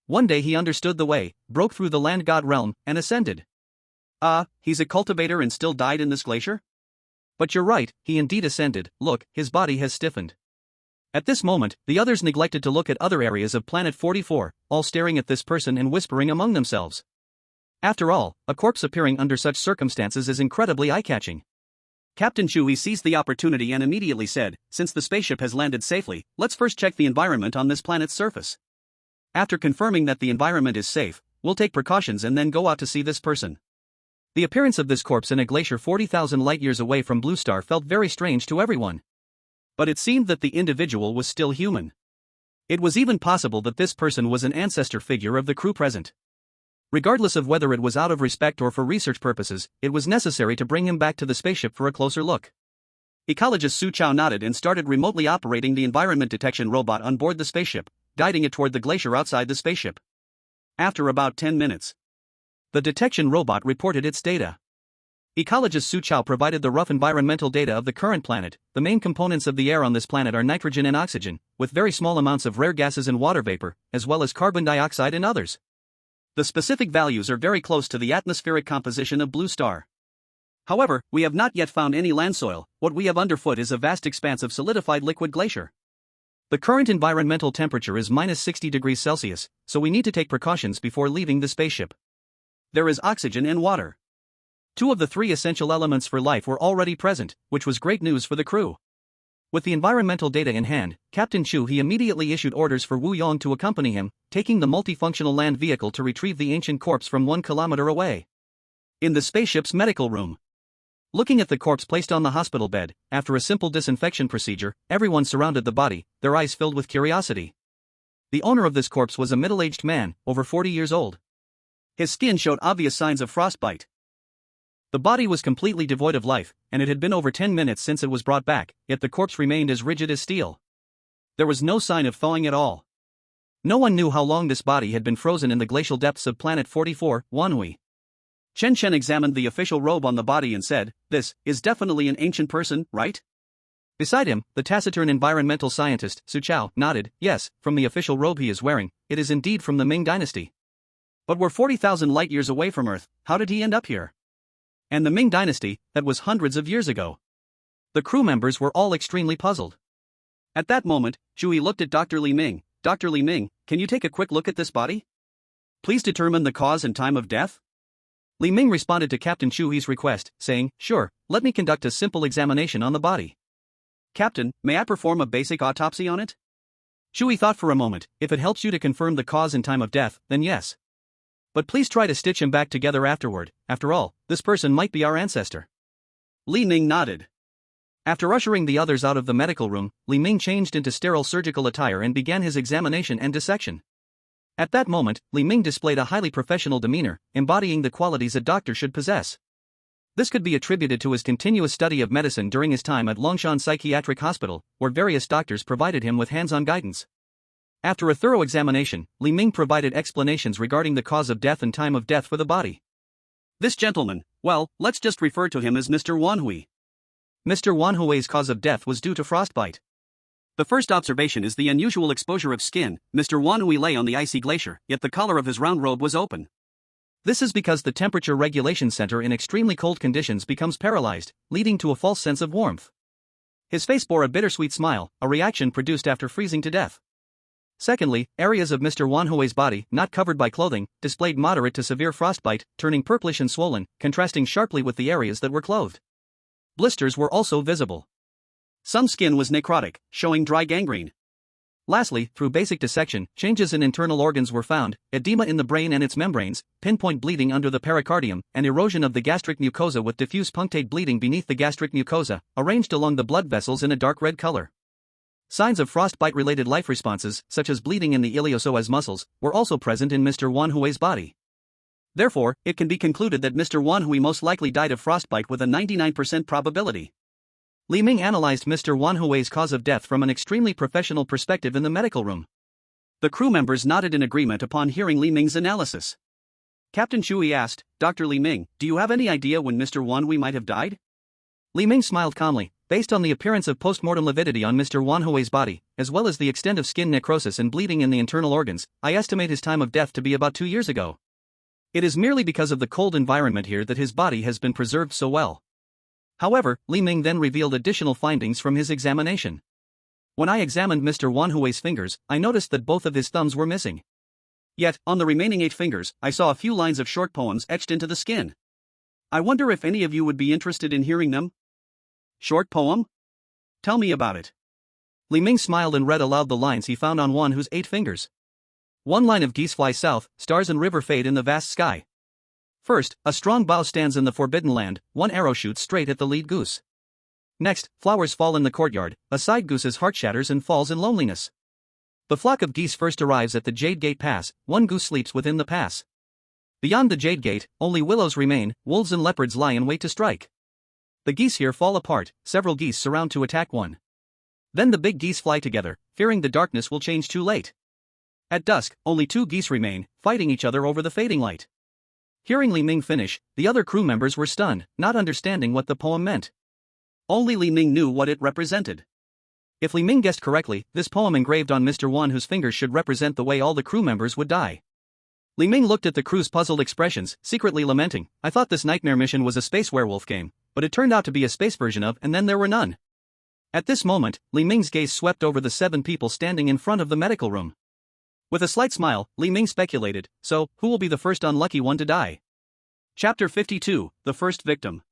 One day he understood the way, broke through the land god realm, and ascended. He's a cultivator and still died in this glacier? But you're right, he indeed ascended. Look, his body has stiffened. At this moment, the others neglected to look at other areas of planet 44, all staring at this person and whispering among themselves. After all, a corpse appearing under such circumstances is incredibly eye-catching. Captain Shuhei seized the opportunity and immediately said, "Since the spaceship has landed safely, let's first check the environment on this planet's surface. After confirming that the environment is safe, we'll take precautions and then go out to see this person." The appearance of this corpse in a glacier 40,000 light-years away from Blue Star felt very strange to everyone. But it seemed that the individual was still human. It was even possible that this person was an ancestor figure of the crew present. Regardless of whether it was out of respect or for research purposes, it was necessary to bring him back to the spaceship for a closer look. Ecologist Su Chao nodded and started remotely operating the environment detection robot on board the spaceship, guiding it toward the glacier outside the spaceship. After about 10 minutes, the detection robot reported its data. Ecologist Su Chao provided the rough environmental data of the current planet. The main components of the air on this planet are nitrogen and oxygen, with very small amounts of rare gases and water vapor, as well as carbon dioxide and others. The specific values are very close to the atmospheric composition of Blue Star. However, we have not yet found any land soil. What we have underfoot is a vast expanse of solidified liquid glacier. The current environmental temperature is -60 degrees Celsius, so we need to take precautions before leaving the spaceship. There is oxygen and water. 2 of the 3 essential elements for life were already present, which was great news for the crew. With the environmental data in hand, Captain Shuhei immediately issued orders for Wu Yong to accompany him, taking the multifunctional land vehicle to retrieve the ancient corpse from 1 kilometer away. In the spaceship's medical room. Looking at the corpse placed on the hospital bed, after a simple disinfection procedure, everyone surrounded the body, their eyes filled with curiosity. The owner of this corpse was a middle-aged man, over 40 years old. His skin showed obvious signs of frostbite. The body was completely devoid of life, and it had been over 10 minutes since it was brought back, yet the corpse remained as rigid as steel. There was no sign of thawing at all. No one knew how long this body had been frozen in the glacial depths of Planet 44, Wanhui. Chen Chen examined the official robe on the body and said, "This is definitely an ancient person, right?" Beside him, the taciturn environmental scientist, Su Chao, nodded, "Yes, from the official robe he is wearing, it is indeed from the Ming dynasty. But we're 40,000 light years away from Earth, how did he end up here? And the Ming dynasty, that was hundreds of years ago." The crew members were all extremely puzzled. At that moment, Zhui looked at Dr. Li Ming. "Dr. Li Ming, can you take a quick look at this body? Please determine the cause and time of death?" Li Ming responded to Captain Chui's request, saying, "Sure, let me conduct a simple examination on the body." "Captain, may I perform a basic autopsy on it?" Chui thought for a moment. "If it helps you to confirm the cause and time of death, then yes. But please try to stitch him back together afterward. After all, this person might be our ancestor." Li Ming nodded. After ushering the others out of the medical room, Li Ming changed into sterile surgical attire and began his examination and dissection. At that moment, Li Ming displayed a highly professional demeanor, embodying the qualities a doctor should possess. This could be attributed to his continuous study of medicine during his time at Longshan Psychiatric Hospital, where various doctors provided him with hands-on guidance. After a thorough examination, Li Ming provided explanations regarding the cause of death and time of death for the body. "This gentleman, well, let's just refer to him as Mr. Wanhui. Mr. Wanhui's cause of death was due to frostbite. The first observation is the unusual exposure of skin. Mr. Wanhui lay on the icy glacier, yet the collar of his round robe was open. This is because the temperature regulation center in extremely cold conditions becomes paralyzed, leading to a false sense of warmth. His face bore a bittersweet smile, a reaction produced after freezing to death. Secondly, areas of Mr. Wanhui's body, not covered by clothing, displayed moderate to severe frostbite, turning purplish and swollen, contrasting sharply with the areas that were clothed. Blisters were also visible. Some skin was necrotic, showing dry gangrene. Lastly, through basic dissection, changes in internal organs were found: edema in the brain and its membranes, pinpoint bleeding under the pericardium, and erosion of the gastric mucosa with diffuse punctate bleeding beneath the gastric mucosa, arranged along the blood vessels in a dark red color. Signs of frostbite-related life responses, such as bleeding in the iliopsoas muscles, were also present in Mr. Wanhui's body. Therefore, it can be concluded that Mr. Wanhui most likely died of frostbite with a 99% probability. Li Ming analyzed Mr. Wanhui's cause of death from an extremely professional perspective in the medical room. The crew members nodded in agreement upon hearing Li Ming's analysis. Captain Chui asked, "Dr. Li Ming, do you have any idea when Mr. Wanhui might have died?" Li Ming smiled calmly. "Based on the appearance of postmortem lividity on Mr. Wanhui's body, as well as the extent of skin necrosis and bleeding in the internal organs, I estimate his time of death to be about 2 years ago. It is merely because of the cold environment here that his body has been preserved so well." However, Li Ming then revealed additional findings from his examination. "When I examined Mr. Wanhui's fingers, I noticed that both of his thumbs were missing. Yet, on the remaining 8 fingers, I saw a few lines of short poems etched into the skin. I wonder if any of you would be interested in hearing them?" "Short poem? Tell me about it." Li Ming smiled and read aloud the lines he found on Wanhui's 8 fingers. "One line of geese fly south, stars and river fade in the vast sky. First, a strong bough stands in the forbidden land, one arrow shoots straight at the lead goose. Next, flowers fall in the courtyard, a side goose's heart shatters and falls in loneliness. The flock of geese first arrives at the Jade Gate Pass, one goose sleeps within the pass. Beyond the Jade Gate, only willows remain, wolves and leopards lie in wait to strike. The geese here fall apart, several geese surround to attack one. Then the big geese fly together, fearing the darkness will change too late. At dusk, only 2 geese remain, fighting each other over the fading light." Hearing Li Ming finish, the other crew members were stunned, not understanding what the poem meant. Only Li Ming knew what it represented. If Li Ming guessed correctly, this poem engraved on Mr. Wanhui's fingers should represent the way all the crew members would die. Li Ming looked at the crew's puzzled expressions, secretly lamenting, "I thought this nightmare mission was a space werewolf game, but it turned out to be a space version of, and then there were none." At this moment, Li Ming's gaze swept over the 7 people standing in front of the medical room. With a slight smile, Li Ming speculated, "So, who will be the first unlucky one to die?" Chapter 52, The First Victim.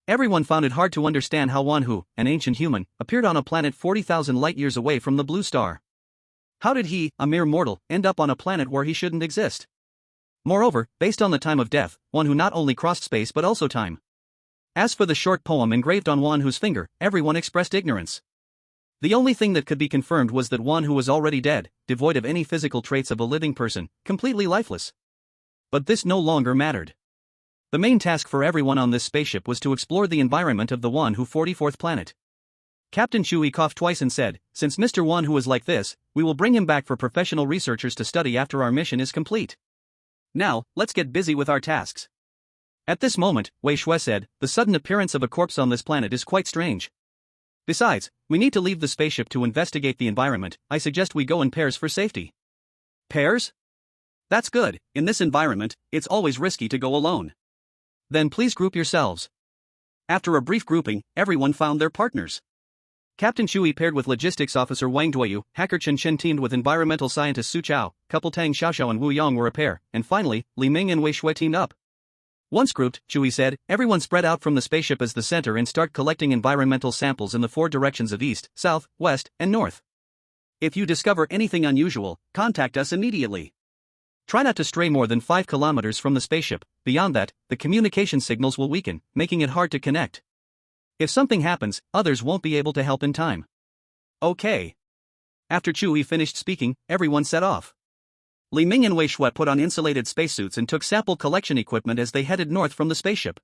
Everyone found it hard to understand how Wanhui, an ancient human, appeared on a planet 40,000 light-years away from the blue star. How did he, a mere mortal, end up on a planet where he shouldn't exist? Moreover, based on the time of death, Wanhui not only crossed space but also time. As for the short poem engraved on Wanhui's finger, everyone expressed ignorance. The only thing that could be confirmed was that Wanhui was already dead, devoid of any physical traits of a living person, completely lifeless. But this no longer mattered. The main task for everyone on this spaceship was to explore the environment of the Wanhui 44th planet. Captain Chui coughed twice and said, "Since Mr. Wan Hu is like this, we will bring him back for professional researchers to study after our mission is complete. Now, let's get busy with our tasks." At this moment, Wei Shui said, "The sudden appearance of a corpse on this planet is quite strange. Besides, we need to leave the spaceship to investigate the environment. I suggest we go in pairs for safety." "Pairs? That's good. In this environment, it's always risky to go alone." "Then please group yourselves." After a brief grouping, everyone found their partners. Captain Chui paired with Logistics Officer Wang Duoyu, Hacker Chen Chen teamed with Environmental Scientist Su Chao, couple Tang Xiaoxiao and Wu Yang were a pair, and finally, Li Ming and Wei Shui teamed up. Once grouped, Chui said, "Everyone spread out from the spaceship as the center and start collecting environmental samples in the 4 directions of east, south, west, and north. If you discover anything unusual, contact us immediately. Try not to stray more than 5 kilometers from the spaceship. Beyond that, the communication signals will weaken, making it hard to connect. If something happens, others won't be able to help in time." "Okay." After Chui finished speaking, everyone set off. Li Ming and Wei Shui put on insulated spacesuits and took sample collection equipment as they headed north from the spaceship.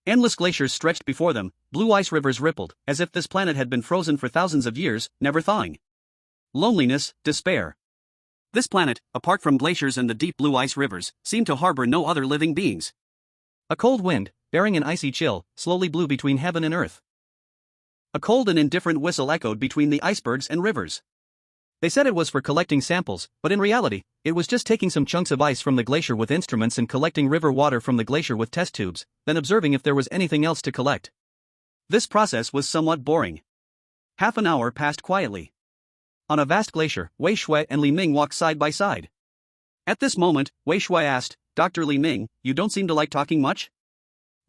Endless glaciers stretched before them, blue ice rivers rippled, as if this planet had been frozen for thousands of years, never thawing. Loneliness, despair. This planet, apart from glaciers and the deep blue ice rivers, seemed to harbor no other living beings. A cold wind, bearing an icy chill, slowly blew between heaven and earth. A cold and indifferent whistle echoed between the icebergs and rivers. They said it was for collecting samples, but in reality, it was just taking some chunks of ice from the glacier with instruments and collecting river water from the glacier with test tubes, then observing if there was anything else to collect. This process was somewhat boring. Half an hour passed quietly. On a vast glacier, Wei Shui and Li Ming walked side by side. At this moment, Wei Shui asked, "Dr. Li Ming, you don't seem to like talking much?"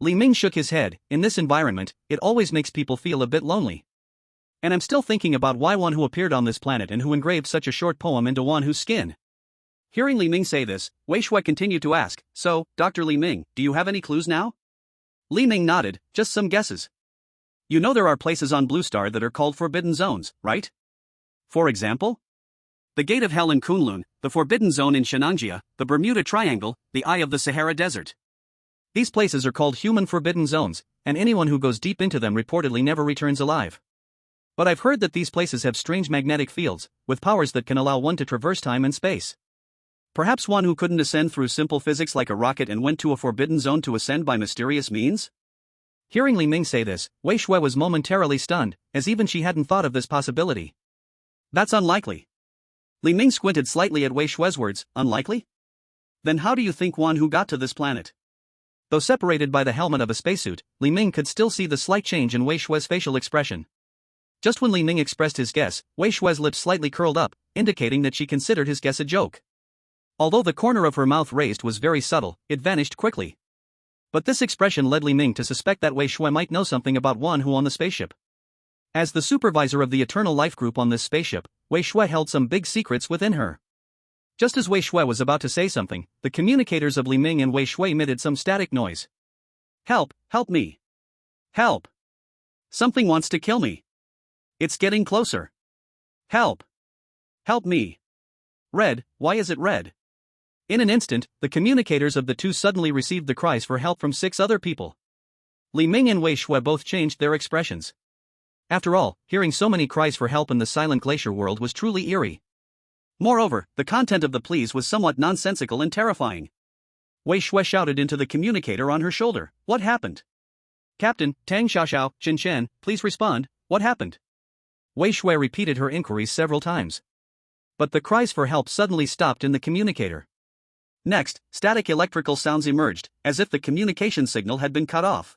Li Ming shook his head. "In this environment, it always makes people feel a bit lonely. And I'm still thinking about why Wan Hu appeared on this planet and who engraved such a short poem into Wan Hu's skin." Hearing Li Ming say this, Wei Shui continued to ask, "So, Dr. Li Ming, do you have any clues now?" Li Ming nodded, "Just some guesses. You know there are places on Blue Star that are called forbidden zones, right? For example? The Gate of Hell in Kunlun, the Forbidden Zone in Shenangjia, the Bermuda Triangle, the Eye of the Sahara Desert. These places are called human forbidden zones, and anyone who goes deep into them reportedly never returns alive. But I've heard that these places have strange magnetic fields, with powers that can allow one to traverse time and space. Perhaps one who couldn't ascend through simple physics like a rocket and went to a forbidden zone to ascend by mysterious means?" Hearing Li Ming say this, Wei Shui was momentarily stunned, as even she hadn't thought of this possibility. "That's unlikely." Li Ming squinted slightly at Wei Shui's words. "Unlikely? Then how do you think Wan Hu got to this planet?" Though separated by the helmet of a spacesuit, Li Ming could still see the slight change in Wei Shui's facial expression. Just when Li Ming expressed his guess, Wei Shui's lips slightly curled up, indicating that she considered his guess a joke. Although the corner of her mouth raised was very subtle, it vanished quickly. But this expression led Li Ming to suspect that Wei Shui might know something about Wan Hu on the spaceship. As the supervisor of the Eternal Life Group on this spaceship, Wei Shui held some big secrets within her. Just as Wei Shui was about to say something, the communicators of Li Ming and Wei Shui emitted some static noise. "Help, help me. Help. Something wants to kill me. It's getting closer. Help. Help me. Red, why is it red?" In an instant, the communicators of the two suddenly received the cries for help from 6 other people. Li Ming and Wei Shui both changed their expressions. After all, hearing so many cries for help in the silent glacier world was truly eerie. Moreover, the content of the pleas was somewhat nonsensical and terrifying. Wei Shui shouted into the communicator on her shoulder, "What happened? Captain, Tang Xiaoxiao, Chen Chen, please respond, what happened?" Wei Shui repeated her inquiries several times. But the cries for help suddenly stopped in the communicator. Next, static electrical sounds emerged, as if the communication signal had been cut off.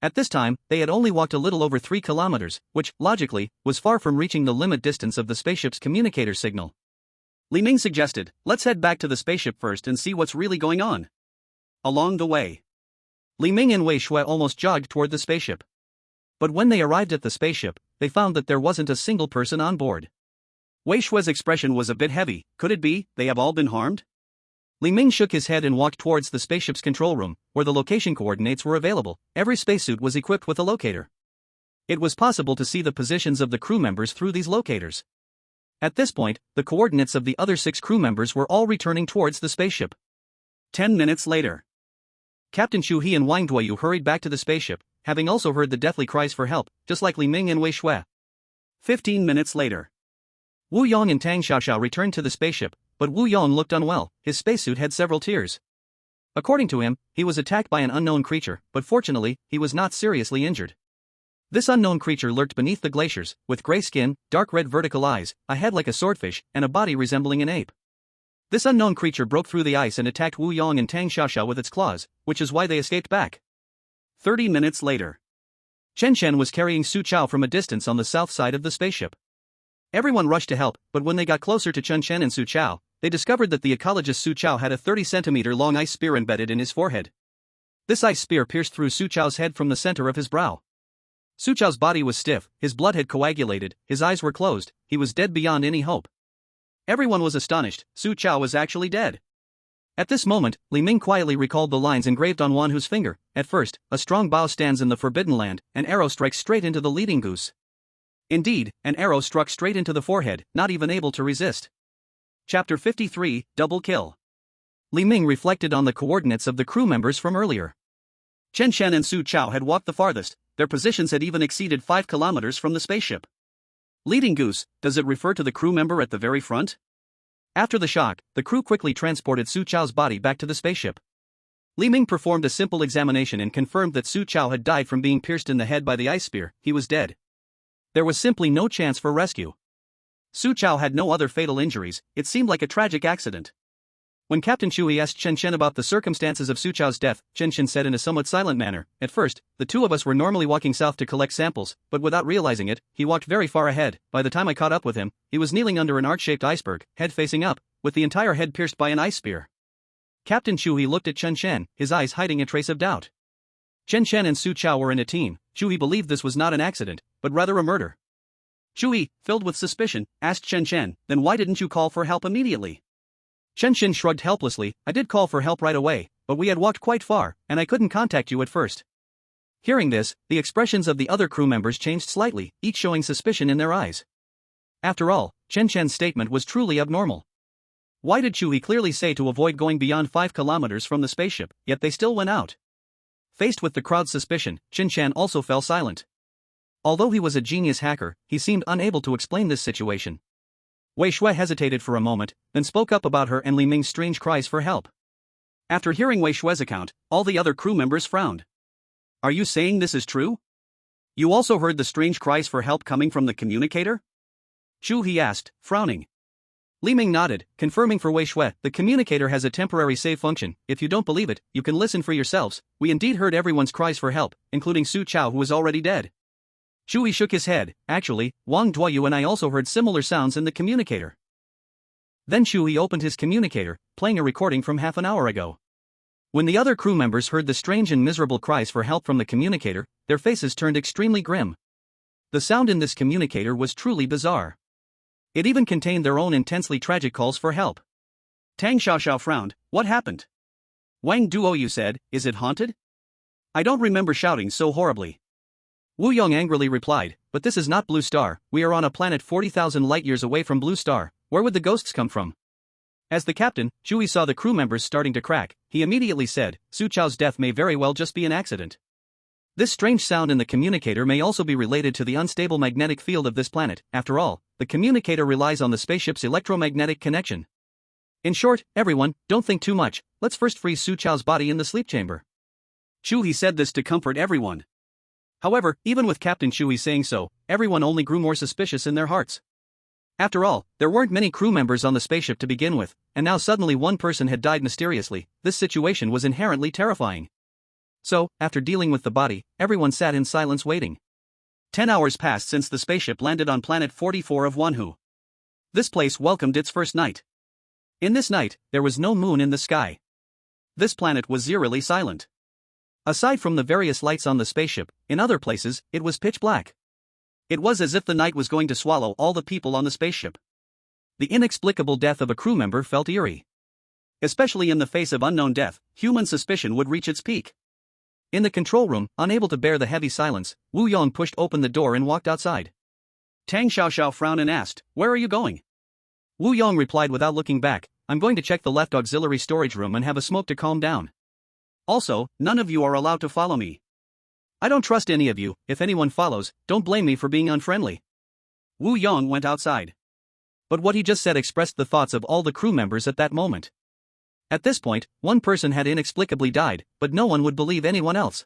At this time, they had only walked a little over 3 kilometers, which, logically, was far from reaching the limit distance of the spaceship's communicator signal. Li Ming suggested, "Let's head back to the spaceship first and see what's really going on." Along the way, Li Ming and Wei Shui almost jogged toward the spaceship. But when they arrived at the spaceship, they found that there wasn't a single person on board. Wei Shui's expression was a bit heavy. Could it be they have all been harmed? Li Ming shook his head and walked towards the spaceship's control room, where the location coordinates were available. Every spacesuit was equipped with a locator. It was possible to see the positions of the crew members through these locators. At this point, the coordinates of the other 6 crew members were all returning towards the spaceship. 10 minutes later, Captain Chu He and Wang Duoyu hurried back to the spaceship, having also heard the deathly cries for help, just like Li Ming and Wei Shui. 15 minutes later. Wu Yong and Tang Xiaoxiao returned to the spaceship, but Wu Yong looked unwell, his spacesuit had several tears. According to him, he was attacked by an unknown creature, but fortunately, he was not seriously injured. This unknown creature lurked beneath the glaciers, with gray skin, dark red vertical eyes, a head like a swordfish, and a body resembling an ape. This unknown creature broke through the ice and attacked Wu Yong and Tang Xiaoxiao with its claws, which is why they escaped back. 30 minutes later. Chen Shen was carrying Su Chao from a distance on the south side of the spaceship. Everyone rushed to help, but when they got closer to Chen Shen and Su Chao, they discovered that the ecologist Su Chao had a 30-centimeter-long ice spear embedded in his forehead. This ice spear pierced through Su Chao's head from the center of his brow. Su Chao's body was stiff, his blood had coagulated, his eyes were closed, he was dead beyond any hope. Everyone was astonished, Su Chao was actually dead. At this moment, Li Ming quietly recalled the lines engraved on Wan Hu's finger. At first, a strong bow stands in the forbidden land, an arrow strikes straight into the leading goose. Indeed, an arrow struck straight into the forehead, not even able to resist. Chapter 53, Double Kill. Li Ming reflected on the coordinates of the crew members from earlier. Chen Shen and Su Chao had walked the farthest, their positions had even exceeded 5 kilometers from the spaceship. Leading goose, does it refer to the crew member at the very front? After the shock, the crew quickly transported Su Chao's body back to the spaceship. Li Ming performed a simple examination and confirmed that Su Chao had died from being pierced in the head by the ice spear, he was dead. There was simply no chance for rescue. Su Chao had no other fatal injuries, it seemed like a tragic accident. When Captain Chui asked Chen Shen about the circumstances of Su Chao's death, Chen Shen said in a somewhat silent manner, "At first, the two of us were normally walking south to collect samples, but without realizing it, he walked very far ahead. By the time I caught up with him, he was kneeling under an arch-shaped iceberg, head facing up, with the entire head pierced by an ice spear." Captain Chui looked at Chen Shen, his eyes hiding a trace of doubt. Chen Shen and Su Chao were in a team. Chui believed this was not an accident, but rather a murder. Chui, filled with suspicion, asked Chen Shen, "Then why didn't you call for help immediately?" Chen Shen shrugged helplessly, "I did call for help right away, but we had walked quite far, and I couldn't contact you at first." Hearing this, the expressions of the other crew members changed slightly, each showing suspicion in their eyes. After all, Chen Shen's statement was truly abnormal. Why did Chui clearly say to avoid going beyond 5 kilometers from the spaceship, yet they still went out? Faced with the crowd's suspicion, Chen Shen also fell silent. Although he was a genius hacker, he seemed unable to explain this situation. Wei Shui hesitated for a moment, then spoke up about her and Li Ming's strange cries for help. After hearing Wei Shui's account, all the other crew members frowned. "Are you saying this is true? You also heard the strange cries for help coming from the communicator?" Chu he asked, frowning. Li Ming nodded, confirming for Wei Shui, "The communicator has a temporary save function. If you don't believe it, you can listen for yourselves. We indeed heard everyone's cries for help, including Su Chao who was already dead." Chui shook his head. "Actually, Wang Duoyu and I also heard similar sounds in the communicator." Then Chui opened his communicator, playing a recording from half an hour ago. When the other crew members heard the strange and miserable cries for help from the communicator, their faces turned extremely grim. The sound in this communicator was truly bizarre. It even contained their own intensely tragic calls for help. Tang Xiaoxiao frowned. "What happened?" Wang Duoyu said, "Is it haunted? I don't remember shouting so horribly." Wu Yong angrily replied, "But this is not Blue Star, we are on a planet 40,000 light-years away from Blue Star, where would the ghosts come from?" As the captain, Chui saw the crew members starting to crack, he immediately said, "Su Chao's death may very well just be an accident. This strange sound in the communicator may also be related to the unstable magnetic field of this planet. After all, the communicator relies on the spaceship's electromagnetic connection. In short, everyone, don't think too much, let's first freeze Su Chao's body in the sleep chamber." Chui said this to comfort everyone. However, even with Captain Chui saying so, everyone only grew more suspicious in their hearts. After all, there weren't many crew members on the spaceship to begin with, and now suddenly one person had died mysteriously. This situation was inherently terrifying. So, after dealing with the body, everyone sat in silence waiting. 10 hours passed since the spaceship landed on planet 44 of Wanhu. This place welcomed its first night. In this night, there was no moon in the sky. This planet was eerily silent. Aside from the various lights on the spaceship, in other places, it was pitch black. It was as if the night was going to swallow all the people on the spaceship. The inexplicable death of a crew member felt eerie. Especially in the face of unknown death, human suspicion would reach its peak. In the control room, unable to bear the heavy silence, Wu Yong pushed open the door and walked outside. Tang Xiaoxiao frowned and asked, "Where are you going?" Wu Yong replied without looking back, "I'm going to check the left auxiliary storage room and have a smoke to calm down. Also, none of you are allowed to follow me." I don't trust any of you. If anyone follows, don't blame me for being unfriendly. Wu Yong went outside. But what he just said expressed the thoughts of all the crew members at that moment. At this point, one person had inexplicably died, but no one would believe anyone else.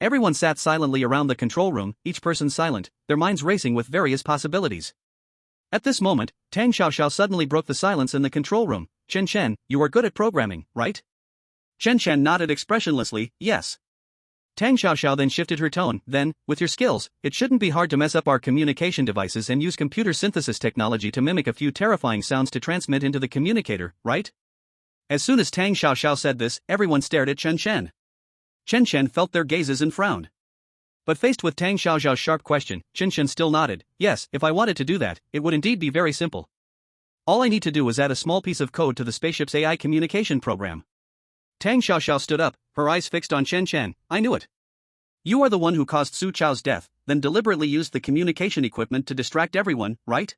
Everyone sat silently around the control room, each person silent, their minds racing with various possibilities. At this moment, Tang Xiaoxiao suddenly broke the silence in the control room. Chen Chen, you are good at programming, right? Chen Chen nodded expressionlessly, yes. Tang Xiaoxiao then shifted her tone, then, with your skills, it shouldn't be hard to mess up our communication devices and use computer synthesis technology to mimic a few terrifying sounds to transmit into the communicator, right? As soon as Tang Xiaoxiao said this, everyone stared at Chen Chen. Chen Chen felt their gazes and frowned. But faced with Tang Xiaoxiao's sharp question, Chen Chen still nodded. Yes, if I wanted to do that, it would indeed be very simple. All I need to do is add a small piece of code to the spaceship's AI communication program. Tang Xiaoxiao stood up, her eyes fixed on Chen Chen. I knew it. You are the one who caused Su Chao's death, then deliberately used the communication equipment to distract everyone, right?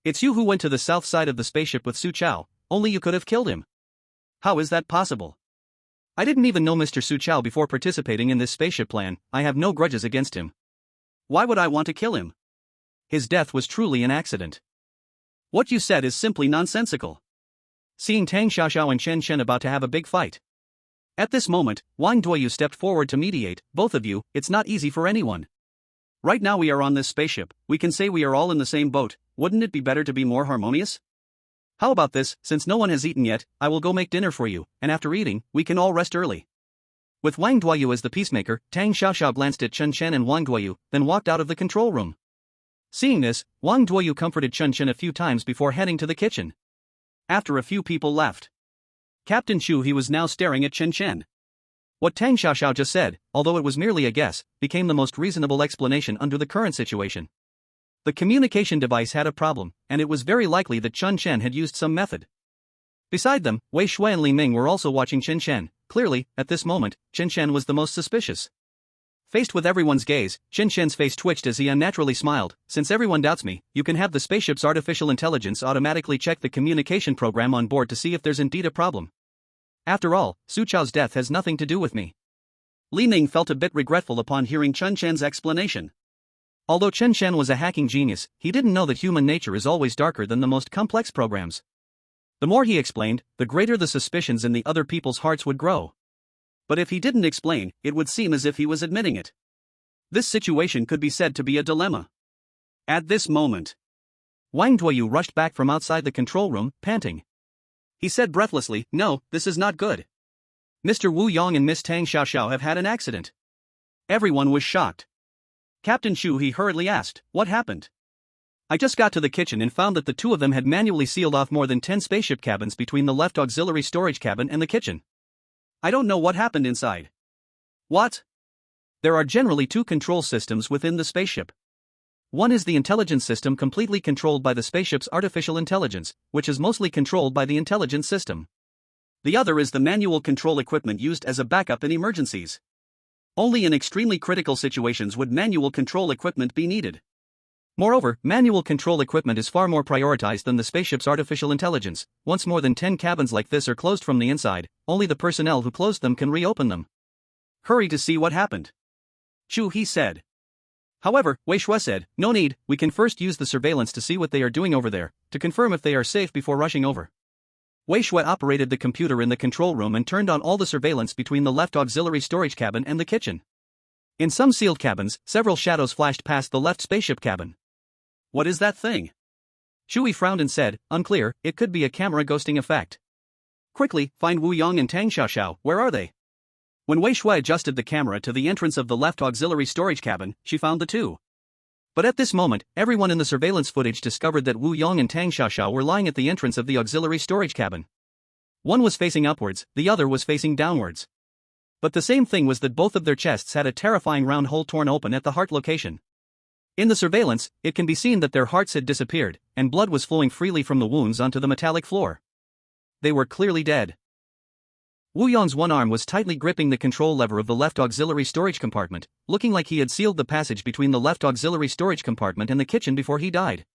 It's you who went to the south side of the spaceship with Su Chao, only you could have killed him. How is that possible? I didn't even know Mr. Su Chao before participating in this spaceship plan. I have no grudges against him. Why would I want to kill him? His death was truly an accident. What you said is simply nonsensical. Seeing Tang Xiaoxiao and Chen Chen about to have a big fight. At this moment, Wang Duoyu stepped forward to mediate. Both of you, it's not easy for anyone. Right now we are on this spaceship, we can say we are all in the same boat. Wouldn't it be better to be more harmonious? How about this, since no one has eaten yet, I will go make dinner for you, and after eating, we can all rest early. With Wang Duoyu as the peacemaker, Tang Xiaoxiao glanced at Chen Chen and Wang Duoyu, then walked out of the control room. Seeing this, Wang Duoyu comforted Chen Chen a few times before heading to the kitchen. After a few people left, Captain Chu he was now staring at Chen Chen. What Tang Xiaoxiao just said, although it was merely a guess, became the most reasonable explanation under the current situation. The communication device had a problem, and it was very likely that Chen Chen had used some method. Beside them, Wei Shui and Li Ming were also watching Chen Chen. Clearly, at this moment, Chen Chen was the most suspicious. Faced with everyone's gaze, Chen Chen's face twitched as he unnaturally smiled. Since everyone doubts me, you can have the spaceship's artificial intelligence automatically check the communication program on board to see if there's indeed a problem. After all, Su Chao's death has nothing to do with me. Li Ming felt a bit regretful upon hearing Chen Chen's explanation. Although Chen Chen was a hacking genius, he didn't know that human nature is always darker than the most complex programs. The more he explained, the greater the suspicions in the other people's hearts would grow. But if he didn't explain, it would seem as if he was admitting it. This situation could be said to be a dilemma. At this moment, Wang Duoyu rushed back from outside the control room, panting. He said breathlessly, "No, this is not good. Mr. Wu Yong and Miss Tang Xiaoxiao have had an accident." Everyone was shocked. Captain Chu he hurriedly asked, "What happened?" "I just got to the kitchen and found that the two of them had manually sealed off more than 10 spaceship cabins between the left auxiliary storage cabin and the kitchen. I don't know what happened inside." "What?" "There are generally two control systems within the spaceship. One is the intelligence system completely controlled by the spaceship's artificial intelligence, which is mostly controlled by the intelligence system. The other is the manual control equipment used as a backup in emergencies. Only in extremely critical situations would manual control equipment be needed. Moreover, manual control equipment is far more prioritized than the spaceship's artificial intelligence. Once more than 10 cabins like this are closed from the inside, only the personnel who closed them can reopen them." "Hurry to see what happened," Chu he said. However, Wei Shui said, "No need, we can first use the surveillance to see what they are doing over there, to confirm if they are safe before rushing over." Wei Shui operated the computer in the control room and turned on all the surveillance between the left auxiliary storage cabin and the kitchen. In some sealed cabins, several shadows flashed past the left spaceship cabin. "What is that thing?" Shui frowned and said, "Unclear, it could be a camera ghosting effect." "Quickly, find Wu Yong and Tang Xiaoxiao, where are they?" When Wei Shui adjusted the camera to the entrance of the left auxiliary storage cabin, she found the two. But at this moment, everyone in the surveillance footage discovered that Wu Yong and Tang Xiaoxiao were lying at the entrance of the auxiliary storage cabin. One was facing upwards, the other was facing downwards. But the same thing was that both of their chests had a terrifying round hole torn open at the heart location. In the surveillance, it can be seen that their hearts had disappeared, and blood was flowing freely from the wounds onto the metallic floor. They were clearly dead. Wu Yong's one arm was tightly gripping the control lever of the left auxiliary storage compartment, looking like he had sealed the passage between the left auxiliary storage compartment and the kitchen before he died.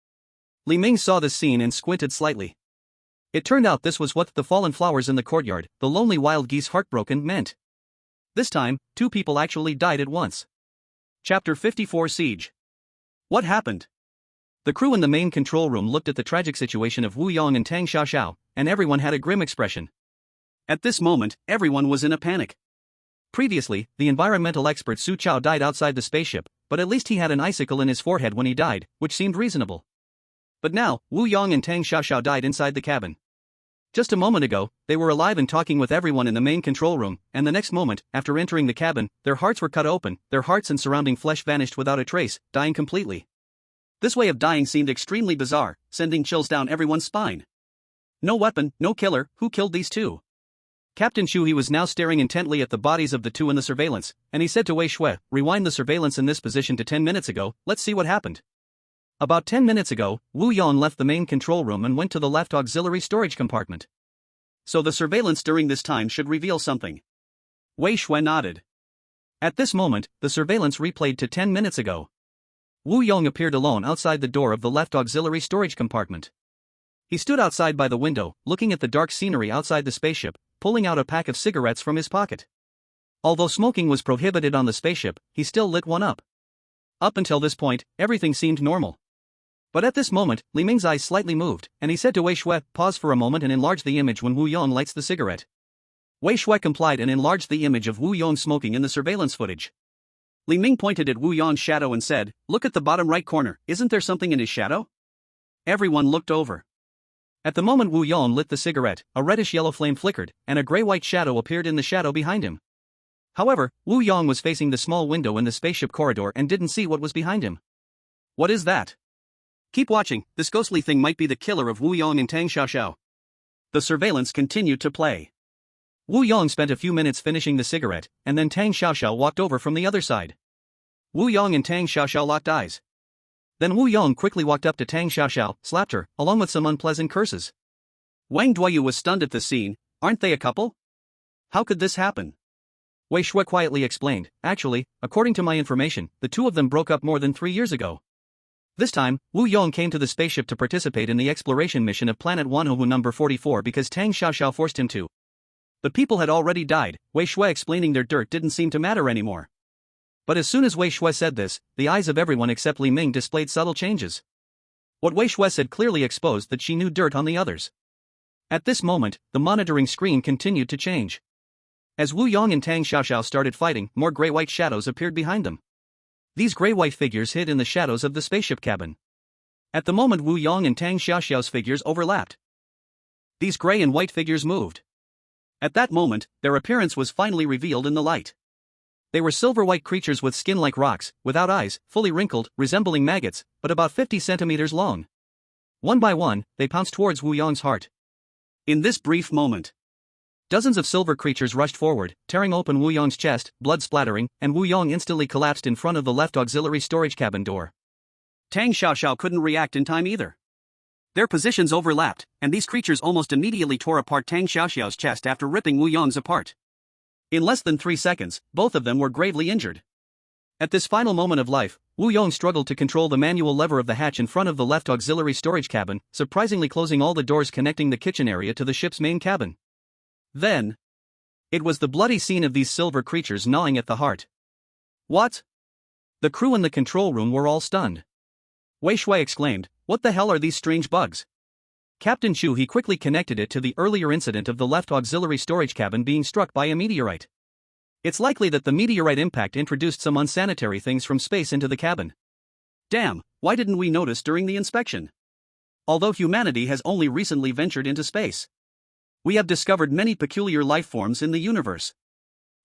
Li Ming saw this scene and squinted slightly. It turned out this was what the fallen flowers in the courtyard, the lonely wild geese heartbroken, meant. This time, 2 people actually died at once. Chapter 54 Siege. What happened? The crew in the main control room looked at the tragic situation of Wu Yong and Tang Xiaoxiao, and everyone had a grim expression. At this moment, everyone was in a panic. Previously, the environmental expert Su Chao died outside the spaceship, but at least he had an icicle in his forehead when he died, which seemed reasonable. But now, Wu Yong and Tang Xiaoxiao died inside the cabin. Just a moment ago, they were alive and talking with everyone in the main control room, and the next moment, after entering the cabin, their hearts were cut open, their hearts and surrounding flesh vanished without a trace, dying completely. This way of dying seemed extremely bizarre, sending chills down everyone's spine. No weapon, no killer, who killed these two? Captain Chu He was now staring intently at the bodies of the two in the surveillance, and he said to Wei Shui, rewind the surveillance in this position to 10 minutes ago, let's see what happened. About 10 minutes ago, Wu Yong left the main control room and went to the left auxiliary storage compartment. So the surveillance during this time should reveal something. Wei Shui nodded. At this moment, the surveillance replayed to 10 minutes ago. Wu Yong appeared alone outside the door of the left auxiliary storage compartment. He stood outside by the window, looking at the dark scenery outside the spaceship, pulling out a pack of cigarettes from his pocket. Although smoking was prohibited on the spaceship, he still lit one up. Up until this point, everything seemed normal. But at this moment, Li Ming's eyes slightly moved, and he said to Wei Shui, pause for a moment and enlarge the image when Wu Yong lights the cigarette. Wei Shui complied and enlarged the image of Wu Yong smoking in the surveillance footage. Li Ming pointed at Wu Yong's shadow and said, look at the bottom right corner, isn't there something in his shadow? Everyone looked over. At the moment Wu Yong lit the cigarette, a reddish-yellow flame flickered, and a grey-white shadow appeared in the shadow behind him. However, Wu Yong was facing the small window in the spaceship corridor and didn't see what was behind him. What is that? Keep watching, this ghostly thing might be the killer of Wu Yong and Tang Xiaoxiao. The surveillance continued to play. Wu Yong spent a few minutes finishing the cigarette, and then Tang Xiaoxiao walked over from the other side. Wu Yong and Tang Xiaoxiao locked eyes. Then Wu Yong quickly walked up to Tang Xiaoxiao, slapped her, along with some unpleasant curses. Wang Duoyu was stunned at the scene. Aren't they a couple? How could this happen? Wei Shui quietly explained, actually, according to my information, the two of them broke up more than 3 years ago. This time, Wu Yong came to the spaceship to participate in the exploration mission of planet Wanhou number 44 because Tang Xiaoxiao forced him to. The people had already died, Wei Shui explaining their dirt didn't seem to matter anymore. But as soon as Wei Shui said this, the eyes of everyone except Li Ming displayed subtle changes. What Wei Shui said clearly exposed that she knew dirt on the others. At this moment, the monitoring screen continued to change. As Wu Yong and Tang Xiaoxiao started fighting, more grey-white shadows appeared behind them. These grey-white figures hid in the shadows of the spaceship cabin. At the moment Wu Yong and Tang Xiaoxiao's figures overlapped. These grey and white figures moved. At that moment, their appearance was finally revealed in the light. They were silver-white creatures with skin like rocks, without eyes, fully wrinkled, resembling maggots, but about 50 centimeters long. One by one, they pounced towards Wu Yong's heart. In this brief moment, dozens of silver creatures rushed forward, tearing open Wu Yong's chest, blood splattering, and Wu Yong instantly collapsed in front of the left auxiliary storage cabin door. Tang Xiaoxiao couldn't react in time either. Their positions overlapped, and these creatures almost immediately tore apart Tang Xiaoxiao's chest after ripping Wu Yong's apart. In less than 3 seconds, both of them were gravely injured. At this final moment of life, Wu Yong struggled to control the manual lever of the hatch in front of the left auxiliary storage cabin, surprisingly closing all the doors connecting the kitchen area to the ship's main cabin. Then, it was the bloody scene of these silver creatures gnawing at the heart. What? The crew in the control room were all stunned. Wei Shui exclaimed, what the hell are these strange bugs? Captain Chu He quickly connected it to the earlier incident of the left auxiliary storage cabin being struck by a meteorite. It's likely that the meteorite impact introduced some unsanitary things from space into the cabin. Damn, why didn't we notice during the inspection? Although humanity has only recently ventured into space, we have discovered many peculiar life forms in the universe.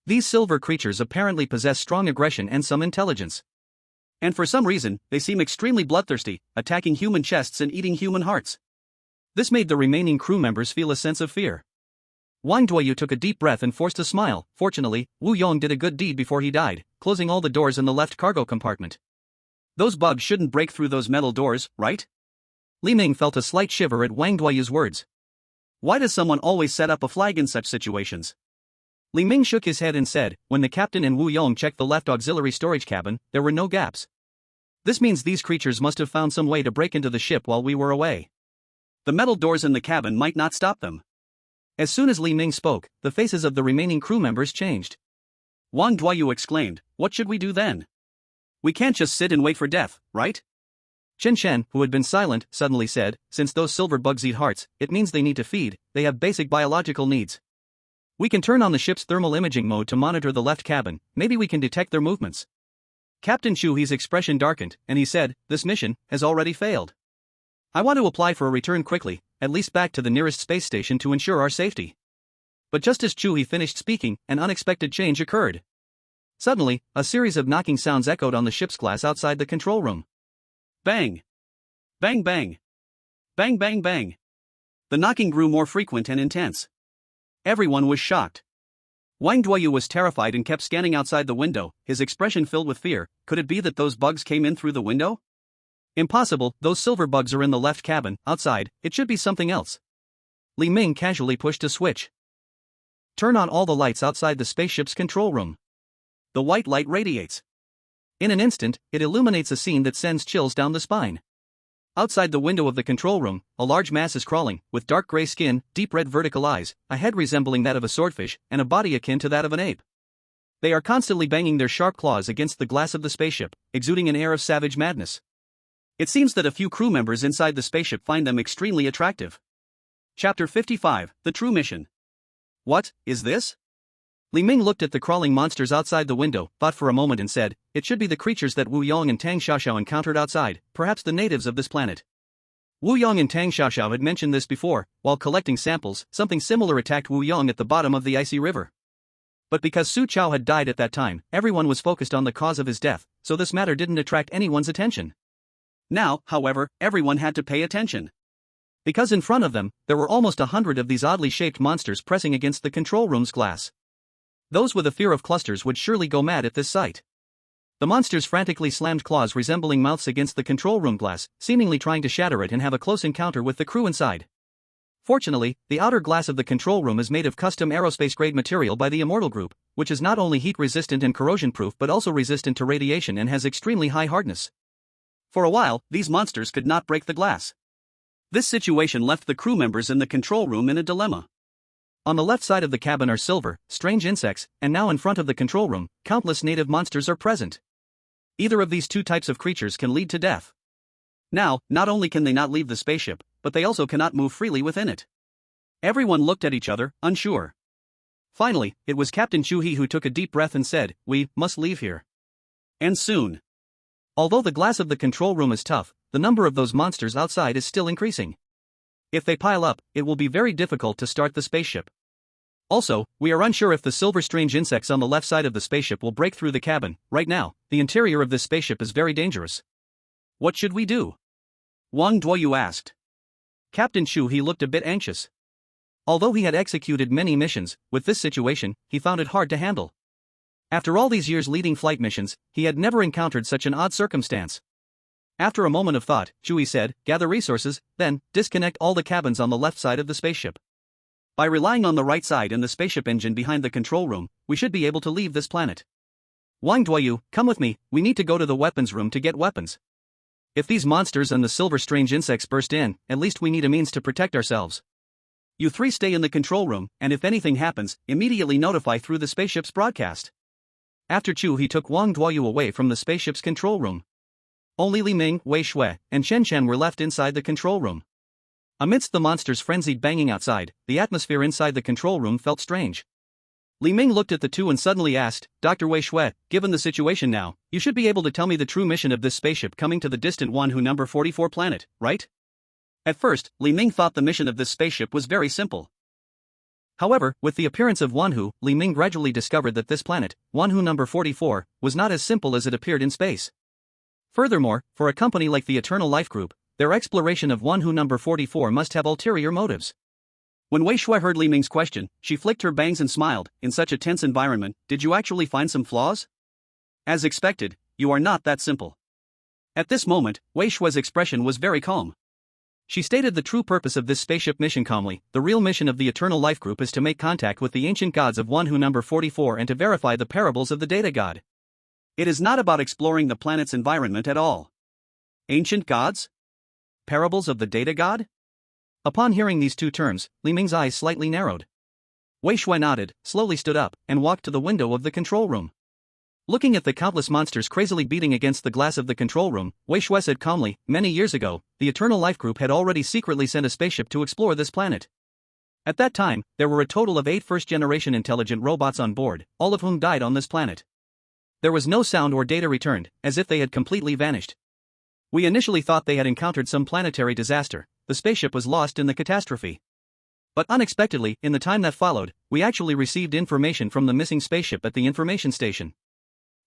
These silver creatures apparently possess strong aggression and some intelligence. And for some reason, they seem extremely bloodthirsty, attacking human chests and eating human hearts. This made the remaining crew members feel a sense of fear. Wang Duoyu took a deep breath and forced a smile. Fortunately, Wu Yong did a good deed before he died, closing all the doors in the left cargo compartment. Those bugs shouldn't break through those metal doors, right? Li Ming felt a slight shiver at Wang Duoyu's words. Why does someone always set up a flag in such situations? Li Ming shook his head and said, when the captain and Wu Yong checked the left auxiliary storage cabin, there were no gaps. This means these creatures must have found some way to break into the ship while we were away. The metal doors in the cabin might not stop them. As soon as Li Ming spoke, the faces of the remaining crew members changed. Wang Duoyu exclaimed, "What should we do then? We can't just sit and wait for death, right?" Chen Shen, who had been silent, suddenly said, "Since those silver bugs eat hearts, it means they need to feed, they have basic biological needs. We can turn on the ship's thermal imaging mode to monitor the left cabin, maybe we can detect their movements." Captain Chu He's expression darkened, and he said, "This mission has already failed. I want to apply for a return quickly, at least back to the nearest space station to ensure our safety." But just as Chu He finished speaking, an unexpected change occurred. Suddenly, a series of knocking sounds echoed on the ship's glass outside the control room. Bang! Bang bang! Bang bang bang! The knocking grew more frequent and intense. Everyone was shocked. Wang Duoyu was terrified and kept scanning outside the window, his expression filled with fear. Could it be that those bugs came in through the window? Impossible, those silver bugs are in the left cabin, outside, it should be something else. Li Ming casually pushed a switch. Turn on all the lights outside the spaceship's control room. The white light radiates. In an instant, it illuminates a scene that sends chills down the spine. Outside the window of the control room, a large mass is crawling, with dark gray skin, deep red vertical eyes, a head resembling that of a swordfish, and a body akin to that of an ape. They are constantly banging their sharp claws against the glass of the spaceship, exuding an air of savage madness. It seems that a few crew members inside the spaceship find them extremely attractive. Chapter 55, The True Mission. What is this? Li Ming looked at the crawling monsters outside the window, thought for a moment and said, "It should be the creatures that Wu Yong and Tang Xiaoxiao encountered outside, perhaps the natives of this planet." Wu Yong and Tang Xiaoxiao had mentioned this before. While collecting samples, something similar attacked Wu Yong at the bottom of the icy river. But because Su Chao had died at that time, everyone was focused on the cause of his death, so this matter didn't attract anyone's attention. Now, however, everyone had to pay attention. Because in front of them, there were almost 100 of these oddly shaped monsters pressing against the control room's glass. Those with a fear of clusters would surely go mad at this sight. The monsters frantically slammed claws resembling mouths against the control room glass, seemingly trying to shatter it and have a close encounter with the crew inside. Fortunately, the outer glass of the control room is made of custom aerospace-grade material by the Immortal Group, which is not only heat-resistant and corrosion-proof but also resistant to radiation and has extremely high hardness. For a while, these monsters could not break the glass. This situation left the crew members in the control room in a dilemma. On the left side of the cabin are silver, strange insects, and now in front of the control room, countless native monsters are present. Either of these two types of creatures can lead to death. Now, not only can they not leave the spaceship, but they also cannot move freely within it. Everyone looked at each other, unsure. Finally, it was Captain Chu He who took a deep breath and said, "We must leave here. And soon." Although the glass of the control room is tough, the number of those monsters outside is still increasing. If they pile up, it will be very difficult to start the spaceship. Also, we are unsure if the silver strange insects on the left side of the spaceship will break through the cabin. Right now, the interior of this spaceship is very dangerous. What should we do? Wang Duoyu asked. Captain Chu He looked a bit anxious. Although he had executed many missions, with this situation, he found it hard to handle. After all these years leading flight missions, he had never encountered such an odd circumstance. After a moment of thought, Chu He said, "Gather resources, then, disconnect all the cabins on the left side of the spaceship. By relying on the right side and the spaceship engine behind the control room, we should be able to leave this planet. Wang Duoyu, come with me, we need to go to the weapons room to get weapons. If these monsters and the silver strange insects burst in, at least we need a means to protect ourselves. You three stay in the control room, and if anything happens, immediately notify through the spaceship's broadcast." After Chu He took Wang Duoyu away from the spaceship's control room. Only Li Ming, Wei Shui, and Chen Chen were left inside the control room. Amidst the monsters' frenzied banging outside, the atmosphere inside the control room felt strange. Li Ming looked at the two and suddenly asked, "Dr. Wei Shui, given the situation now, you should be able to tell me the true mission of this spaceship coming to the distant Wanhu number 44 planet, right?" At first, Li Ming thought the mission of this spaceship was very simple. However, with the appearance of Wanhu, Li Ming gradually discovered that this planet, Wanhu number 44, was not as simple as it appeared in space. Furthermore, for a company like the Eternal Life Group, their exploration of Wanhu number 44 must have ulterior motives. When Wei Shui heard Li Ming's question, she flicked her bangs and smiled. "In such a tense environment, did you actually find some flaws?" "As expected, you are not that simple." At this moment, Wei Shui's expression was very calm. She stated the true purpose of this spaceship mission calmly. The real mission of the Eternal Life Group is to make contact with the ancient gods of Wanhu number 44 and to verify the parables of the Data God. It is not about exploring the planet's environment at all. Ancient gods? Parables of the Data God? Upon hearing these two terms, Li Ming's eyes slightly narrowed. Wei Shui nodded, slowly stood up, and walked to the window of the control room. Looking at the countless monsters crazily beating against the glass of the control room, Wei Shui said calmly, many years ago, the Eternal Life Group had already secretly sent a spaceship to explore this planet. At that time, there were a total of 8 first-generation intelligent robots on board, all of whom died on this planet. There was no sound or data returned, as if they had completely vanished. We initially thought they had encountered some planetary disaster, the spaceship was lost in the catastrophe. But unexpectedly, in the time that followed, we actually received information from the missing spaceship at the information station.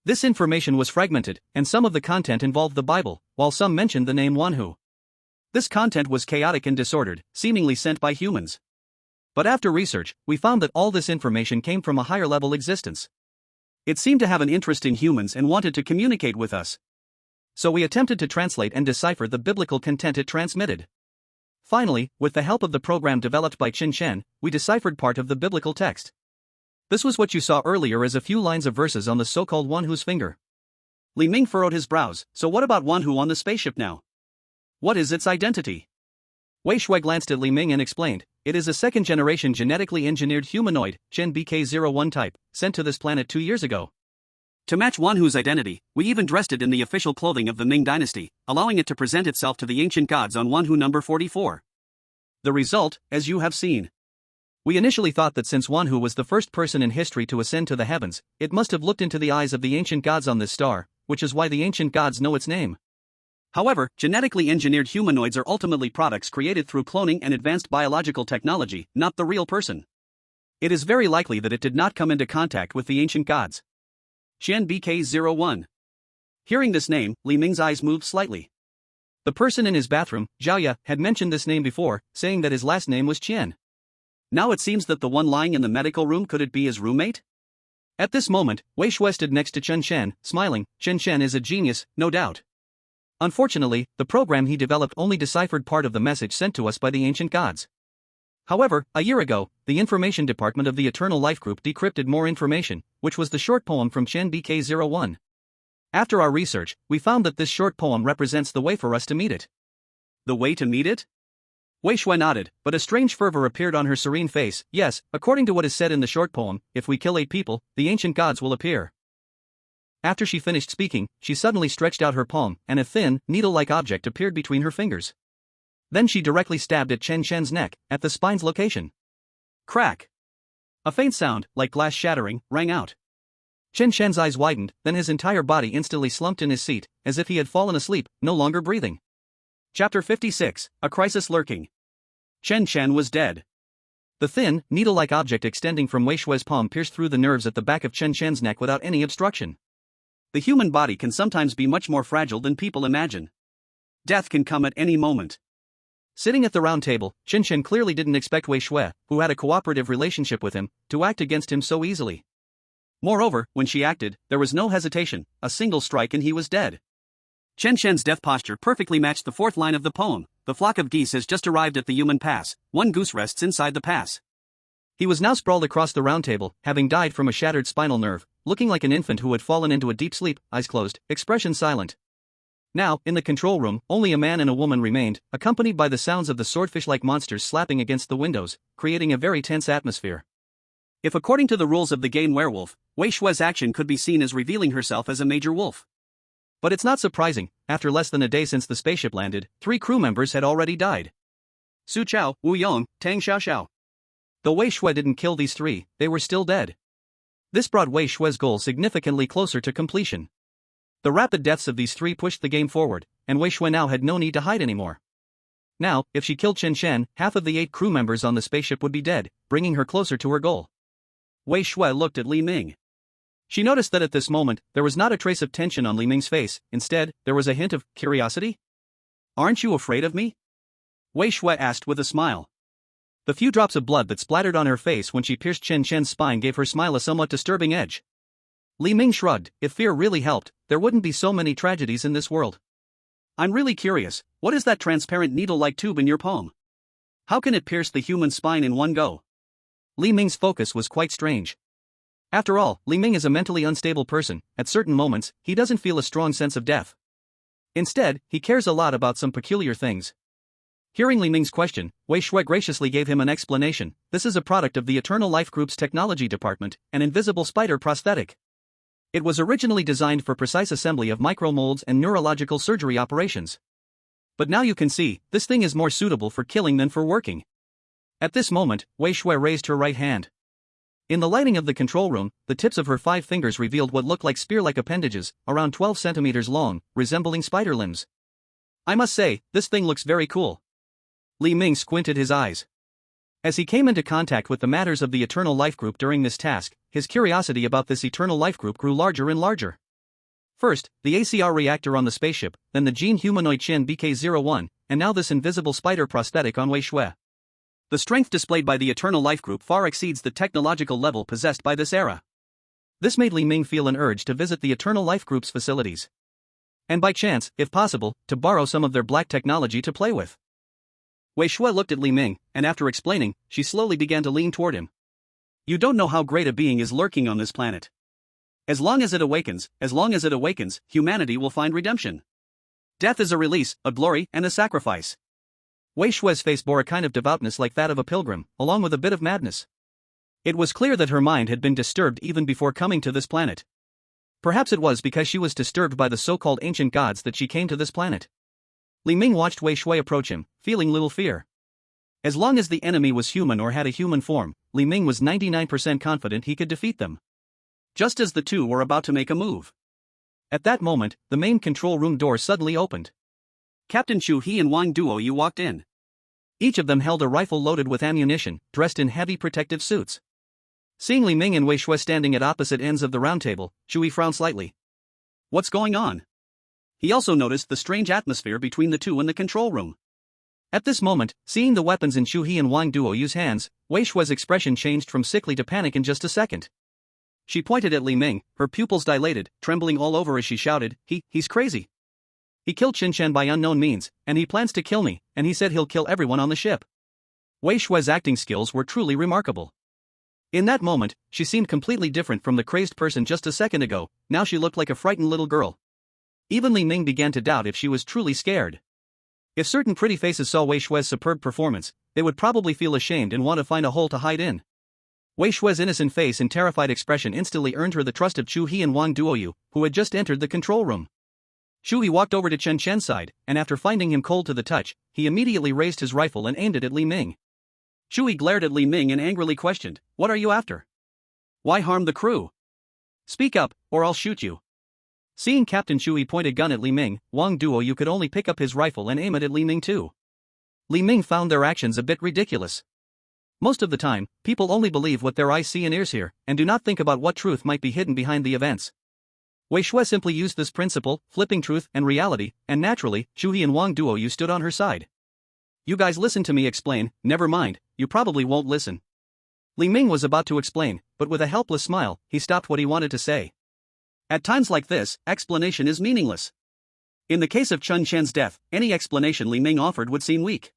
This information was fragmented, and some of the content involved the Bible, while some mentioned the name Wanhu. This content was chaotic and disordered, seemingly sent by humans. But after research, we found that all this information came from a higher-level existence. It seemed to have an interest in humans and wanted to communicate with us. So we attempted to translate and decipher the biblical content it transmitted. Finally, with the help of the program developed by Qin Shen, we deciphered part of the biblical text. This was what you saw earlier as a few lines of verses on the so-called Wanhu's finger. Li Ming furrowed his brows. So what about Wanhu on the spaceship now? What is its identity? Wei Shui glanced at Li Ming and explained, it is a second-generation genetically engineered humanoid, Chen BK-01 type, sent to this planet 2 years ago. To match Wanhu's identity, we even dressed it in the official clothing of the Ming dynasty, allowing it to present itself to the ancient gods on Wanhu number 44. The result, as you have seen. We initially thought that since Wanhu was the first person in history to ascend to the heavens, it must have looked into the eyes of the ancient gods on this star, which is why the ancient gods know its name. However, genetically engineered humanoids are ultimately products created through cloning and advanced biological technology, not the real person. It is very likely that it did not come into contact with the ancient gods. Qian BK-01. Hearing this name, Li Ming's eyes moved slightly. The person in his bathroom, Zhaoya, had mentioned this name before, saying that his last name was Qian. Now it seems that the one lying in the medical room could it be his roommate? At this moment, Wei Shui stood next to Chen Shen, smiling. Chen Shen is a genius, no doubt. Unfortunately, the program he developed only deciphered part of the message sent to us by the ancient gods. However, a year ago, the information department of the Eternal Life Group decrypted more information, which was the short poem from Chen BK-01. After our research, we found that this short poem represents the way for us to meet it. The way to meet it? Wei Shui nodded, but a strange fervor appeared on her serene face. Yes, according to what is said in the short poem, if we kill 8 people, the ancient gods will appear. After she finished speaking, she suddenly stretched out her palm, and a thin, needle-like object appeared between her fingers. Then she directly stabbed at Chen Shen's neck, at the spine's location. Crack! A faint sound, like glass shattering, rang out. Chen Shen's eyes widened, then his entire body instantly slumped in his seat, as if he had fallen asleep, no longer breathing. Chapter 56, A Crisis Lurking. Chen Shen was dead. The thin, needle-like object extending from Wei Shui's palm pierced through the nerves at the back of Chen Shen's neck without any obstruction. The human body can sometimes be much more fragile than people imagine. Death can come at any moment. Sitting at the round table, Chen Shen clearly didn't expect Wei Shui, who had a cooperative relationship with him, to act against him so easily. Moreover, when she acted, there was no hesitation, a single strike and he was dead. Chen Shen's death posture perfectly matched the 4th line of the poem. The flock of geese has just arrived at the human pass. One goose rests inside the pass. He was now sprawled across the round table, having died from a shattered spinal nerve, looking like an infant who had fallen into a deep sleep, eyes closed, expression silent. Now, in the control room, only a man and a woman remained, accompanied by the sounds of the swordfish-like monsters slapping against the windows, creating a very tense atmosphere. If according to the rules of the game werewolf, Wei Shui's action could be seen as revealing herself as a major wolf. But it's not surprising, after less than a day since the spaceship landed, 3 crew members had already died. Su Chao, Wu Yong, Tang Xiaoxiao. Though Wei Shui didn't kill these 3, they were still dead. This brought Wei Shui's goal significantly closer to completion. The rapid deaths of these 3 pushed the game forward, and Wei Shui now had no need to hide anymore. Now, if she killed Chen Shen, half of the 8 crew members on the spaceship would be dead, bringing her closer to her goal. Wei Shui looked at Li Ming. She noticed that at this moment, there was not a trace of tension on Li Ming's face, instead, there was a hint of curiosity. Aren't you afraid of me? Wei Shui asked with a smile. The few drops of blood that splattered on her face when she pierced Chen Shen's spine gave her smile a somewhat disturbing edge. Li Ming shrugged. If fear really helped, there wouldn't be so many tragedies in this world. I'm really curious, what is that transparent needle-like tube in your palm? How can it pierce the human spine in one go? Li Ming's focus was quite strange. After all, Li Ming is a mentally unstable person. At certain moments, he doesn't feel a strong sense of death. Instead, he cares a lot about some peculiar things. Hearing Li Ming's question, Wei Shui graciously gave him an explanation. This is a product of the Eternal Life Group's technology department, an invisible spider prosthetic. It was originally designed for precise assembly of micromolds and neurological surgery operations. But now you can see, this thing is more suitable for killing than for working. At this moment, Wei Shui raised her right hand. In the lighting of the control room, the tips of her 5 fingers revealed what looked like spear-like appendages, around 12 centimeters long, resembling spider limbs. I must say, this thing looks very cool. Li Ming squinted his eyes. As he came into contact with the matters of the Eternal Life Group during this task, his curiosity about this Eternal Life Group grew larger and larger. First, the ACR reactor on the spaceship, then the gene humanoid Chin BK-01, and now this invisible spider prosthetic on Wei Shui. The strength displayed by the Eternal Life Group far exceeds the technological level possessed by this era. This made Li Ming feel an urge to visit the Eternal Life Group's facilities. And by chance, if possible, to borrow some of their black technology to play with. Wei Shui looked at Li Ming, and after explaining, she slowly began to lean toward him. You don't know how great a being is lurking on this planet. As long as it awakens, humanity will find redemption. Death is a release, a glory, and a sacrifice. Wei Shui's face bore a kind of devoutness like that of a pilgrim, along with a bit of madness. It was clear that her mind had been disturbed even before coming to this planet. Perhaps it was because she was disturbed by the so-called ancient gods that she came to this planet. Li Ming watched Wei Shui approach him, feeling little fear. As long as the enemy was human or had a human form, Li Ming was 99% confident he could defeat them. Just as the two were about to make a move. At that moment, the main control room door suddenly opened. Captain Chu He and Wang Duoyu walked in. Each of them held a rifle loaded with ammunition, dressed in heavy protective suits. Seeing Li Ming and Wei Shui standing at opposite ends of the round table, Chu He frowned slightly. What's going on? He also noticed the strange atmosphere between the two in the control room. At this moment, seeing the weapons in Chu He and Wang Duoyu's hands, Wei Shui's expression changed from sickly to panic in just a second. She pointed at Li Ming, her pupils dilated, trembling all over as she shouted, He's crazy. He killed Qin Shen by unknown means, and he plans to kill me, and he said he'll kill everyone on the ship. Wei Shui's acting skills were truly remarkable. In that moment, she seemed completely different from the crazed person just a second ago. Now she looked like a frightened little girl. Even Li Ming began to doubt if she was truly scared. If certain pretty faces saw Wei Shui's superb performance, they would probably feel ashamed and want to find a hole to hide in. Wei Shui's innocent face and terrified expression instantly earned her the trust of Chu He and Wang Duoyu, who had just entered the control room. Chu He walked over to Chen Chen's side, and after finding him cold to the touch, he immediately raised his rifle and aimed it at Li Ming. Chu He glared at Li Ming and angrily questioned, What are you after? Why harm the crew? Speak up, or I'll shoot you. Seeing Captain Chu He point a gun at Li Ming, Wang Duoyu could only pick up his rifle and aim it at Li Ming too. Li Ming found their actions a bit ridiculous. Most of the time, people only believe what their eyes see and ears hear, and do not think about what truth might be hidden behind the events. Wei Shui simply used this principle, flipping truth and reality, and naturally, Chu He and Wang Duoyu stood on her side. You guys listen to me explain, never mind, you probably won't listen. Li Ming was about to explain, but with a helpless smile, he stopped what he wanted to say. At times like this, explanation is meaningless. In the case of Chun Chen's death, any explanation Li Ming offered would seem weak.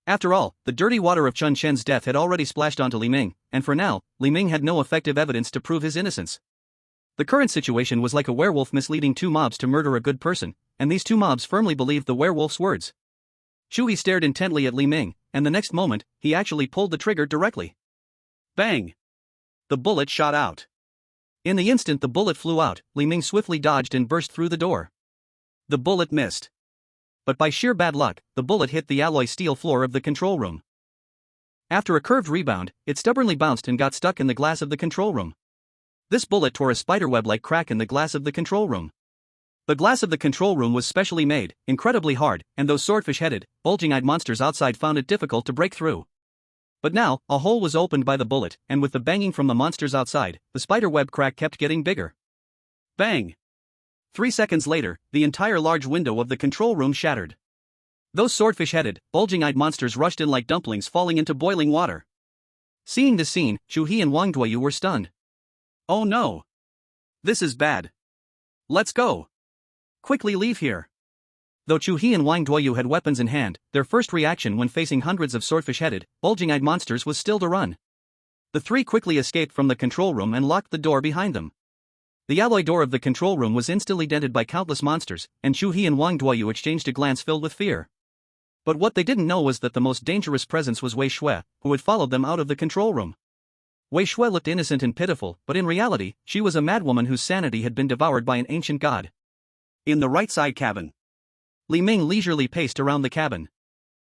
After all, the dirty water of Chun Chen's death had already splashed onto Li Ming, and for now, Li Ming had no effective evidence to prove his innocence. The current situation was like a werewolf misleading two mobs to murder a good person, and these two mobs firmly believed the werewolf's words. Chu He stared intently at Li Ming, and the next moment, he actually pulled the trigger directly. Bang! The bullet shot out. In the instant the bullet flew out, Li Ming swiftly dodged and burst through the door. The bullet missed. But by sheer bad luck, the bullet hit the alloy steel floor of the control room. After a curved rebound, it stubbornly bounced and got stuck in the glass of the control room. This bullet tore a spiderweb-like crack in the glass of the control room. The glass of the control room was specially made, incredibly hard, and those swordfish-headed, bulging-eyed monsters outside found it difficult to break through. But now, a hole was opened by the bullet, and with the banging from the monsters outside, the spiderweb crack kept getting bigger. Bang! 3 seconds later, the entire large window of the control room shattered. Those swordfish-headed, bulging-eyed monsters rushed in like dumplings falling into boiling water. Seeing this scene, Chu He and Wang Duoyu were stunned. Oh no! This is bad. Let's go! Quickly leave here! Though Chu He and Wang Duoyu had weapons in hand, their first reaction when facing hundreds of swordfish-headed, bulging-eyed monsters was still to run. The three quickly escaped from the control room and locked the door behind them. The alloy door of the control room was instantly dented by countless monsters, and Chu He and Wang Duoyu exchanged a glance filled with fear. But what they didn't know was that the most dangerous presence was Wei Shui, who had followed them out of the control room. Wei Shui looked innocent and pitiful, but in reality, she was a madwoman whose sanity had been devoured by an ancient god. In the right side cabin. Li Ming leisurely paced around the cabin.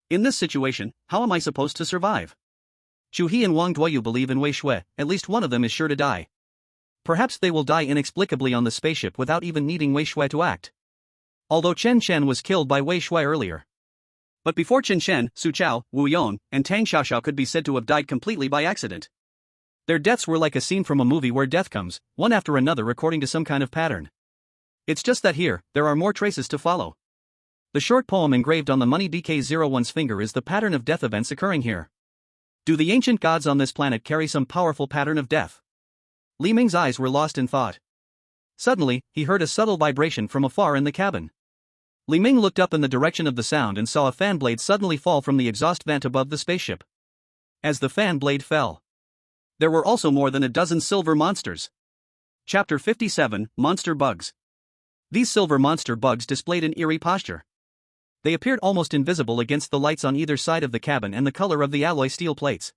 In this situation, how am I supposed to survive? Chu He and Wang Duoyu believe in Wei Shui, at least one of them is sure to die. Perhaps they will die inexplicably on the spaceship without even needing Wei Shui to act. Although Chen Chen was killed by Wei Shui earlier. But before Chen Chen, Su Chao, Wu Yong, and Tang Xiaoxiao could be said to have died completely by accident. Their deaths were like a scene from a movie where death comes, one after another according to some kind of pattern. It's just that here, there are more traces to follow. The short poem engraved on the Money DK01's finger is the pattern of death events occurring here. Do the ancient gods on this planet carry some powerful pattern of death? Li Ming's eyes were lost in thought. Suddenly, he heard a subtle vibration from afar in the cabin. Li Ming looked up in the direction of the sound and saw a fan blade suddenly fall from the exhaust vent above the spaceship. As the fan blade fell, there were also more than a dozen silver monsters. Chapter 57, Monster Bugs. These silver monster bugs displayed an eerie posture. They appeared almost invisible against the lights on either side of the cabin and the color of the alloy steel plates.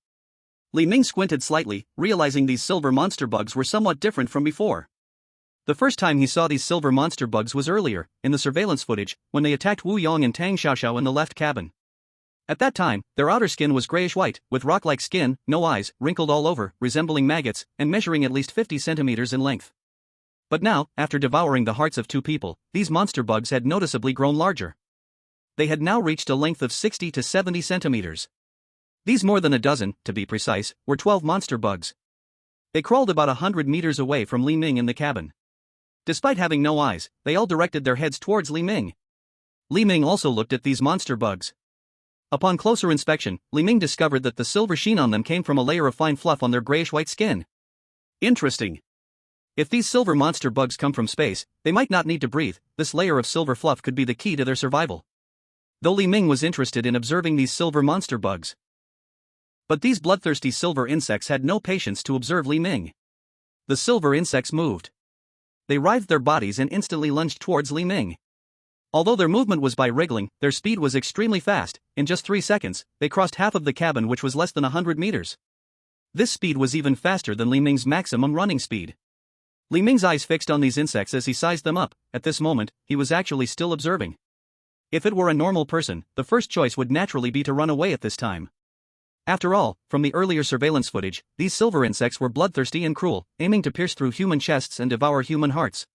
Li Ming squinted slightly, realizing these silver monster bugs were somewhat different from before. The first time he saw these silver monster bugs was earlier, in the surveillance footage, when they attacked Wu Yong and Tang Xiaoxiao in the left cabin. At that time, their outer skin was grayish-white, with rock-like skin, no eyes, wrinkled all over, resembling maggots, and measuring at least 50 centimeters in length. But now, after devouring the hearts of two people, these monster bugs had noticeably grown larger. They had now reached a length of 60 to 70 centimeters. These more than a dozen, to be precise, were 12 monster bugs. They crawled about 100 meters away from Li Ming in the cabin. Despite having no eyes, they all directed their heads towards Li Ming. Li Ming also looked at these monster bugs. Upon closer inspection, Li Ming discovered that the silver sheen on them came from a layer of fine fluff on their grayish-white skin. Interesting. If these silver monster bugs come from space, they might not need to breathe. This layer of silver fluff could be the key to their survival. Though Li Ming was interested in observing these silver monster bugs. But these bloodthirsty silver insects had no patience to observe Li Ming. The silver insects moved. They writhed their bodies and instantly lunged towards Li Ming. Although their movement was by wriggling, their speed was extremely fast. In just 3 seconds, they crossed half of the cabin, which was less than 100 meters. This speed was even faster than Li Ming's maximum running speed. Li Ming's eyes fixed on these insects as he sized them up. At this moment, he was actually still observing. If it were a normal person, the first choice would naturally be to run away at this time. After all, from the earlier surveillance footage, these silver insects were bloodthirsty and cruel, aiming to pierce through human chests and devour human hearts.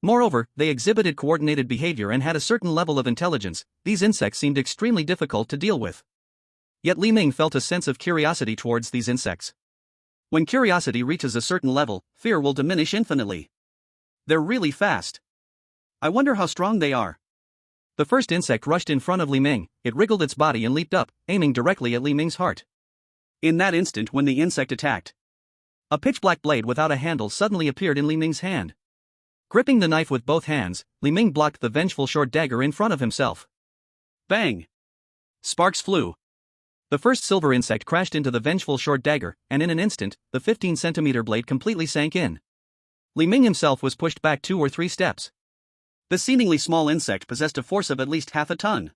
Moreover, they exhibited coordinated behavior and had a certain level of intelligence. These insects seemed extremely difficult to deal with. Yet Li Ming felt a sense of curiosity towards these insects. When curiosity reaches a certain level, fear will diminish infinitely. They're really fast. I wonder how strong they are. The first insect rushed in front of Li Ming. It wriggled its body and leaped up, aiming directly at Li Ming's heart. In that instant when the insect attacked, a pitch-black blade without a handle suddenly appeared in Li Ming's hand. Gripping the knife with both hands, Li Ming blocked the vengeful short dagger in front of himself. Bang! Sparks flew. The first silver insect crashed into the vengeful short dagger, and in an instant, the 15-centimeter blade completely sank in. Li Ming himself was pushed back 2 or 3 steps. The seemingly small insect possessed a force of at least half a ton.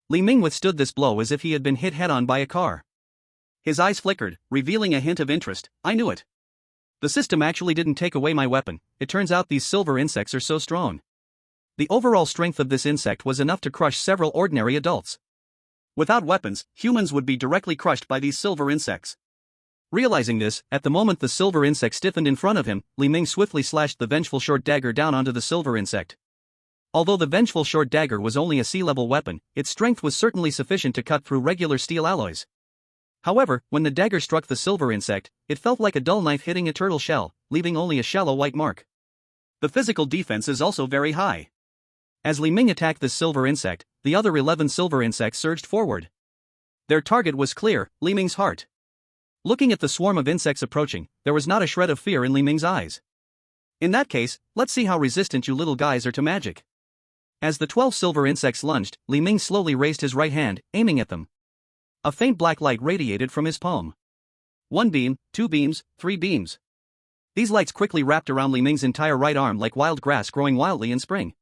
Li Ming withstood this blow as if he had been hit head-on by a car. His eyes flickered, revealing a hint of interest. I knew it. The system actually didn't take away my weapon. It turns out these silver insects are so strong. The overall strength of this insect was enough to crush several ordinary adults. Without weapons, humans would be directly crushed by these silver insects. Realizing this, at the moment the silver insect stiffened in front of him, Li Ming swiftly slashed the vengeful short dagger down onto the silver insect. Although the vengeful short dagger was only a sea-level weapon, its strength was certainly sufficient to cut through regular steel alloys. However, when the dagger struck the silver insect, it felt like a dull knife hitting a turtle shell, leaving only a shallow white mark. The physical defense is also very high. As Li Ming attacked the silver insect, the other 11 silver insects surged forward. Their target was clear, Li Ming's heart. Looking at the swarm of insects approaching, there was not a shred of fear in Li Ming's eyes. In that case, let's see how resistant you little guys are to magic. As the 12 silver insects lunged, Li Ming slowly raised his right hand, aiming at them. A faint black light radiated from his palm. 1 beam, 2 beams, 3 beams. These lights quickly wrapped around Li Ming's entire right arm like wild grass growing wildly in spring.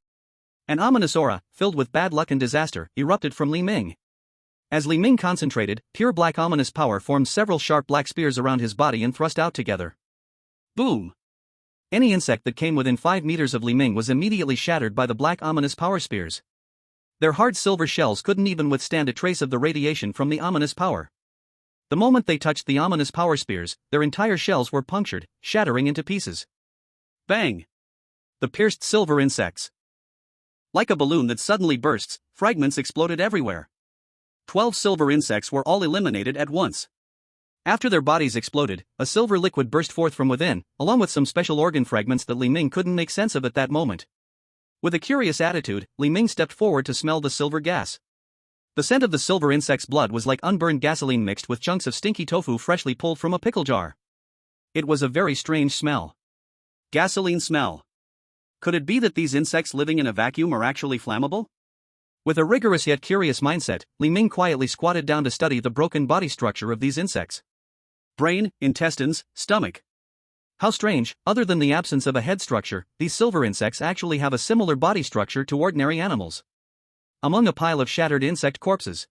An ominous aura, filled with bad luck and disaster, erupted from Li Ming. As Li Ming concentrated, pure black ominous power formed several sharp black spears around his body and thrust out together. Boom! Any insect that came within 5 meters of Li Ming was immediately shattered by the black ominous power spears. Their hard silver shells couldn't even withstand a trace of the radiation from the ominous power. The moment they touched the ominous power spears, their entire shells were punctured, shattering into pieces. Bang! The pierced silver insects. Like a balloon that suddenly bursts, fragments exploded everywhere. 12 silver insects were all eliminated at once. After their bodies exploded, a silver liquid burst forth from within, along with some special organ fragments that Li Ming couldn't make sense of at that moment. With a curious attitude, Li Ming stepped forward to smell the silver gas. The scent of the silver insect's blood was like unburned gasoline mixed with chunks of stinky tofu freshly pulled from a pickle jar. It was a very strange smell. Gasoline smell. Could it be that these insects living in a vacuum are actually flammable? With a rigorous yet curious mindset, Li Ming quietly squatted down to study the broken body structure of these insects. Brain, intestines, stomach. How strange, other than the absence of a head structure, these silver insects actually have a similar body structure to ordinary animals. Among a pile of shattered insect corpses,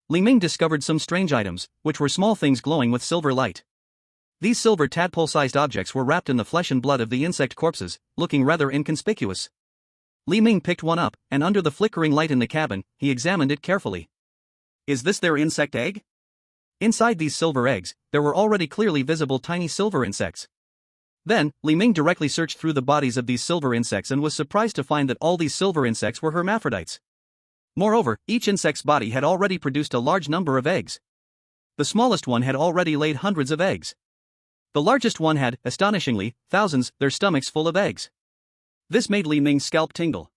Li Ming discovered some strange items, which were small things glowing with silver light. These silver tadpole-sized objects were wrapped in the flesh and blood of the insect corpses, looking rather inconspicuous. Li Ming picked one up, and under the flickering light in the cabin, he examined it carefully. Is this their insect egg? Inside these silver eggs, there were already clearly visible tiny silver insects. Then, Li Ming directly searched through the bodies of these silver insects and was surprised to find that all these silver insects were hermaphrodites. Moreover, each insect's body had already produced a large number of eggs. The smallest one had already laid hundreds of eggs. The largest one had, astonishingly, thousands, their stomachs full of eggs. This made Li Ming's scalp tingle.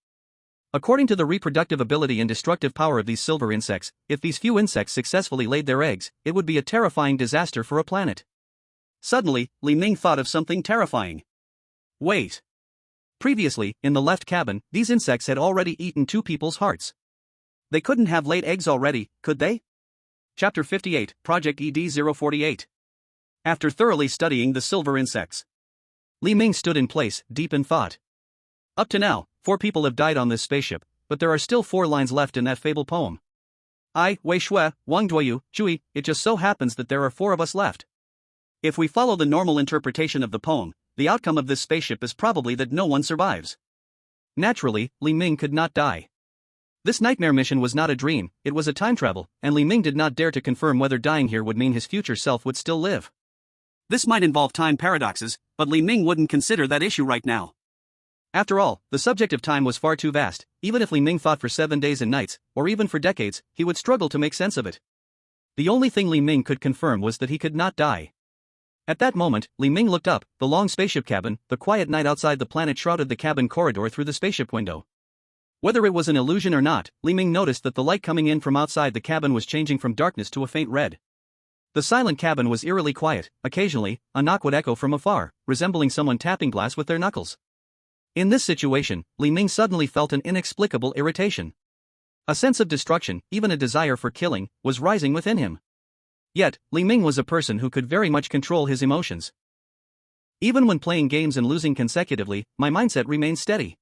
According to the reproductive ability and destructive power of these silver insects, if these few insects successfully laid their eggs, it would be a terrifying disaster for a planet. Suddenly, Li Ming thought of something terrifying. Wait. Previously, in the left cabin, these insects had already eaten 2 people's hearts. They couldn't have laid eggs already, could they? Chapter 58, Project ED-048. After thoroughly studying the silver insects, Li Ming stood in place, deep in thought. Up to now, 4 people have died on this spaceship, but there are still 4 lines left in that fable poem. I, Wei Shui, Wang Duoyu, Chui, it just so happens that there are 4 of us left. If we follow the normal interpretation of the poem, the outcome of this spaceship is probably that no one survives. Naturally, Li Ming could not die. This nightmare mission was not a dream, it was a time travel, and Li Ming did not dare to confirm whether dying here would mean his future self would still live. This might involve time paradoxes, but Li Ming wouldn't consider that issue right now. After all, the subject of time was far too vast. Even if Li Ming thought for 7 days and nights, or even for decades, he would struggle to make sense of it. The only thing Li Ming could confirm was that he could not die. At that moment, Li Ming looked up, the long spaceship cabin, the quiet night outside the planet shrouded the cabin corridor through the spaceship window. Whether it was an illusion or not, Li Ming noticed that the light coming in from outside the cabin was changing from darkness to a faint red. The silent cabin was eerily quiet. Occasionally, a knock would echo from afar, resembling someone tapping glass with their knuckles. In this situation, Li Ming suddenly felt an inexplicable irritation. A sense of destruction, even a desire for killing, was rising within him. Yet, Li Ming was a person who could very much control his emotions. Even when playing games and losing consecutively, my mindset remains steady.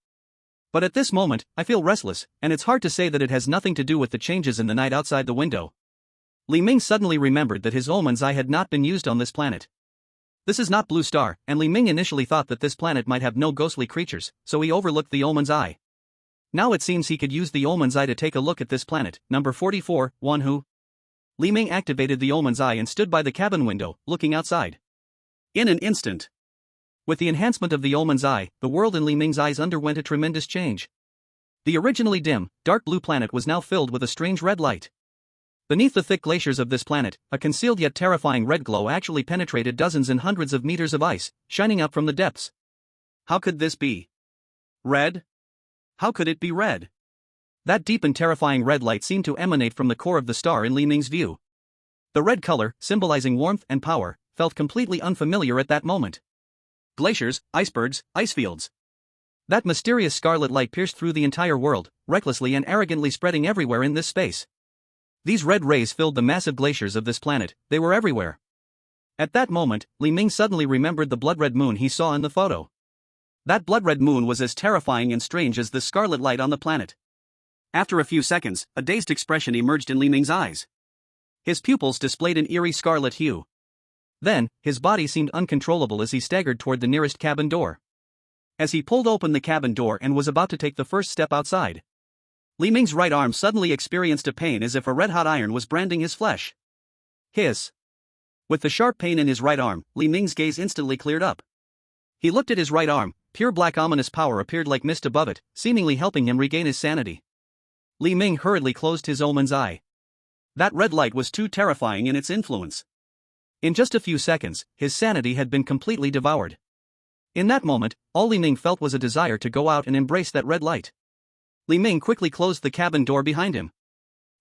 But at this moment, I feel restless, and it's hard to say that it has nothing to do with the changes in the night outside the window. Li Ming suddenly remembered that his omen's eye had not been used on this planet. This is not Blue Star, and Li Ming initially thought that this planet might have no ghostly creatures, so he overlooked the omen's eye. Now it seems he could use the omen's eye to take a look at this planet, number 44, one who. Li Ming activated the omen's eye and stood by the cabin window, looking outside. In an instant. With the enhancement of the omen's eye, the world in Li Ming's eyes underwent a tremendous change. The originally dim, dark blue planet was now filled with a strange red light. Beneath the thick glaciers of this planet, a concealed yet terrifying red glow actually penetrated dozens and hundreds of meters of ice, shining up from the depths. How could this be? Red? How could it be red? That deep and terrifying red light seemed to emanate from the core of the star in Li Ming's view. The red color, symbolizing warmth and power, felt completely unfamiliar at that moment. Glaciers, icebergs, ice fields. That mysterious scarlet light pierced through the entire world, recklessly and arrogantly spreading everywhere in this space. These red rays filled the massive glaciers of this planet, they were everywhere. At that moment, Li Ming suddenly remembered the blood-red moon he saw in the photo. That blood-red moon was as terrifying and strange as the scarlet light on the planet. After a few seconds, a dazed expression emerged in Li Ming's eyes. His pupils displayed an eerie scarlet hue. Then, his body seemed uncontrollable as he staggered toward the nearest cabin door. As he pulled open the cabin door and was about to take the first step outside, Li Ming's right arm suddenly experienced a pain as if a red-hot iron was branding his flesh. Hiss. With the sharp pain in his right arm, Li Ming's gaze instantly cleared up. He looked at his right arm, pure black ominous power appeared like mist above it, seemingly helping him regain his sanity. Li Ming hurriedly closed his omen's eye. That red light was too terrifying in its influence. In just a few seconds, his sanity had been completely devoured. In that moment, all Li Ming felt was a desire to go out and embrace that red light. Li Ming quickly closed the cabin door behind him.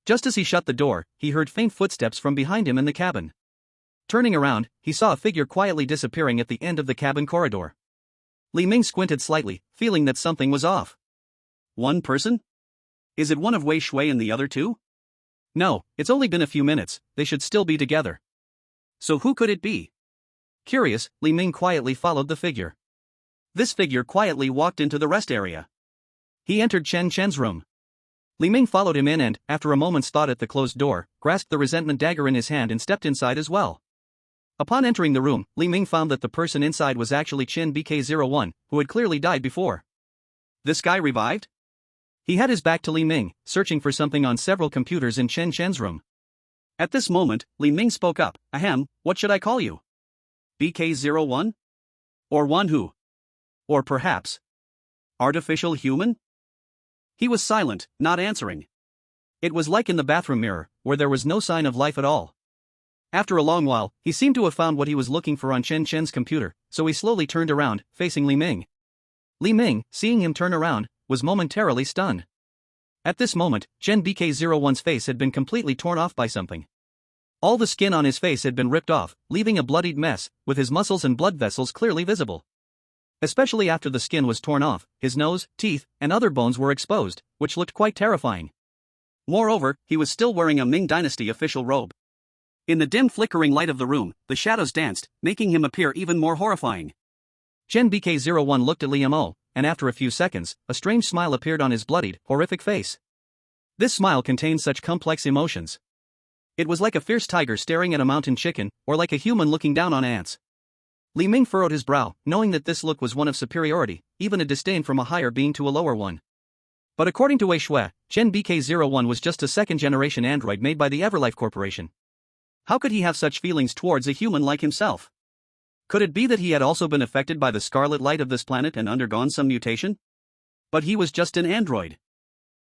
Just as he shut the door, he heard faint footsteps from behind him in the cabin. Turning around, he saw a figure quietly disappearing at the end of the cabin corridor. Li Ming squinted slightly, feeling that something was off. One person? Is it one of Wei Shui and the other two? No, it's only been a few minutes, they should still be together. So who could it be? Curious, Li Ming quietly followed the figure. This figure quietly walked into the rest area. He entered Chen Chen's room. Li Ming followed him in and, after a moment's thought at the closed door, grasped the resentment dagger in his hand and stepped inside as well. Upon entering the room, Li Ming found that the person inside was actually Qin BK-01, who had clearly died before. This guy revived? He had his back to Li Ming, searching for something on several computers in Chen Chen's room. At this moment, Li Ming spoke up. Ahem, what should I call you? BK-01? Or one who? Or perhaps artificial human? He was silent, not answering. It was like in the bathroom mirror, where there was no sign of life at all. After a long while, he seemed to have found what he was looking for on Chen Chen's computer, so he slowly turned around, facing Li Ming. Li Ming, seeing him turn around, was momentarily stunned. At this moment, Chen BK-01's face had been completely torn off by something. All the skin on his face had been ripped off, leaving a bloodied mess, with his muscles and blood vessels clearly visible. Especially after the skin was torn off, his nose, teeth, and other bones were exposed, which looked quite terrifying. Moreover, he was still wearing a Ming Dynasty official robe. In the dim flickering light of the room, the shadows danced, making him appear even more horrifying. Chen BK-01 looked at Li Mo, and after a few seconds, a strange smile appeared on his bloodied, horrific face. This smile contained such complex emotions. It was like a fierce tiger staring at a mountain chicken, or like a human looking down on ants. Li Ming furrowed his brow, knowing that this look was one of superiority, even a disdain from a higher being to a lower one. But according to Wei Shui, Chen BK-01 was just a second-generation android made by the Everlife Corporation. How could he have such feelings towards a human like himself? Could it be that he had also been affected by the scarlet light of this planet and undergone some mutation? But he was just an android.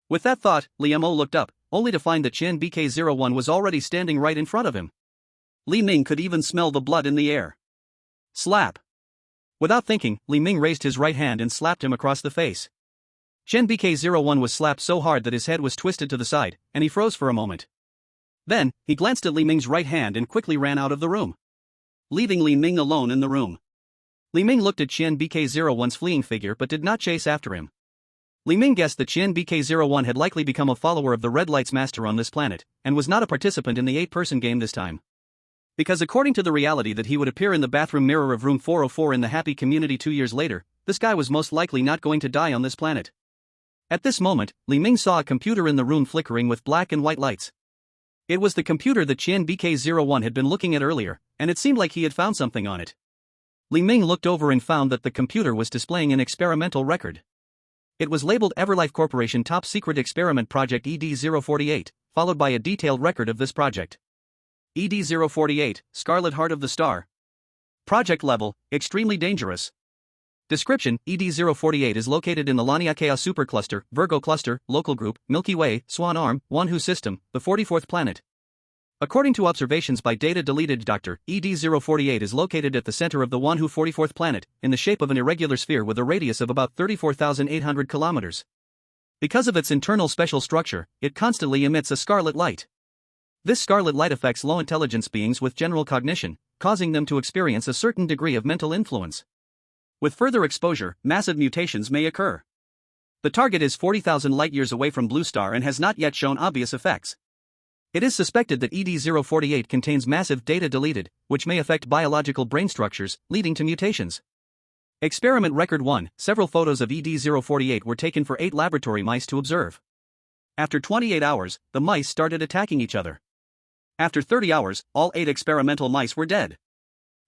With that thought, Li Mo looked up, only to find that Chen BK-01 was already standing right in front of him. Li Ming could even smell the blood in the air. Slap. Without thinking, Li Ming raised his right hand and slapped him across the face. Chen BK-01 was slapped so hard that his head was twisted to the side, and he froze for a moment. Then, he glanced at Li Ming's right hand and quickly ran out of the room, leaving Li Ming alone in the room. Li Ming looked at Chen BK-01's fleeing figure but did not chase after him. Li Ming guessed that Chen BK-01 had likely become a follower of the Red Light's master on this planet, and was not a participant in the 8-person game this time. Because according to the reality that he would appear in the bathroom mirror of room 404 in the Happy Community 2 years later, this guy was most likely not going to die on this planet. At this moment, Li Ming saw a computer in the room flickering with black and white lights. It was the computer that Chen BK-01 had been looking at earlier, and it seemed like he had found something on it. Li Ming looked over and found that the computer was displaying an experimental record. It was labeled Everlife Corporation Top Secret Experiment Project ED-048, followed by a detailed record of this project. ED-048, Scarlet Heart of the Star. Project level, extremely dangerous. Description: ED-048 is located in the Laniakea Supercluster, Virgo Cluster, Local Group, Milky Way, Swan Arm, Wanhu System, the 44th planet. According to observations by Data Deleted Dr. ED-048 is located at the center of the Wanhu 44th planet, in the shape of an irregular sphere with a radius of about 34,800 kilometers. Because of its internal special structure, it constantly emits a scarlet light. This scarlet light affects low-intelligence beings with general cognition, causing them to experience a certain degree of mental influence. With further exposure, massive mutations may occur. The target is 40,000 light-years away from Blue Star and has not yet shown obvious effects. It is suspected that ED-048 contains massive data deleted, which may affect biological brain structures, leading to mutations. Experiment Record 1: several photos of ED-048 were taken for 8 laboratory mice to observe. After 28 hours, the mice started attacking each other. After 30 hours, all 8 experimental mice were dead.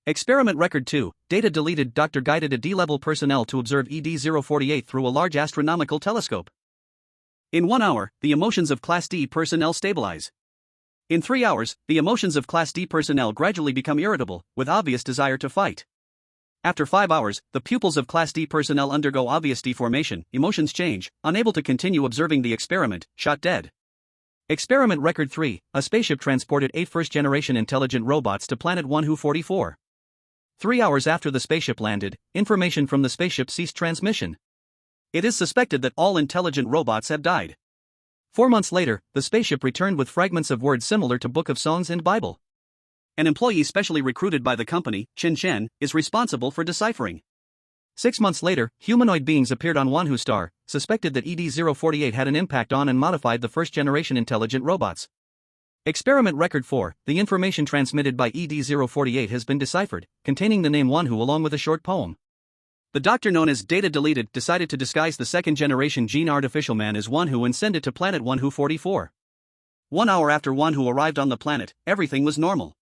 Experiment Record 2, data deleted. Doctor guided a D-level personnel to observe ED-048 through a large astronomical telescope. In 1 hour, the emotions of Class D personnel stabilize. In 3 hours, the emotions of Class D personnel gradually become irritable, with obvious desire to fight. After 5 hours, the pupils of Class D personnel undergo obvious deformation, emotions change, unable to continue observing the experiment, shot dead. Experiment Record 3, a spaceship transported 8 first-generation intelligent robots to planet 1Hu-44. 3 hours after the spaceship landed, information from the spaceship ceased transmission. It is suspected that all intelligent robots have died. 4 months later, the spaceship returned with fragments of words similar to Book of Songs and Bible. An employee specially recruited by the company, Chen Chen, is responsible for deciphering. 6 months later, humanoid beings appeared on Wanhu star, suspected that ED-048 had an impact on and modified the first-generation intelligent robots. Experiment Record 4, the information transmitted by ED-048 has been deciphered, containing the name Wanhu along with a short poem. The doctor known as Data Deleted decided to disguise the second-generation gene artificial man as Wanhu and send it to planet Wanhu-44. 1 hour after Wanhu arrived on the planet, everything was normal.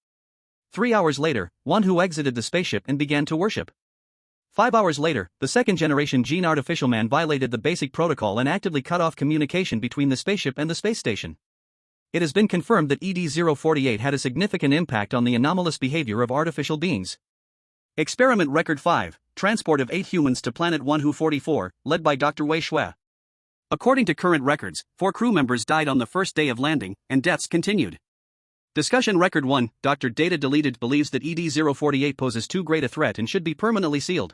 3 hours later, Wanhu exited the spaceship and began to worship. 5 hours later, the second-generation gene artificial man violated the basic protocol and actively cut off communication between the spaceship and the space station. It has been confirmed that ED-048 had a significant impact on the anomalous behavior of artificial beings. Experiment Record 5, transport of 8 humans to planet Wanhu-44, led by Dr. Wei Shui. According to current records, 4 crew members died on the first day of landing, and deaths continued. Discussion Record 1, Dr. Data Deleted believes that ED-048 poses too great a threat and should be permanently sealed.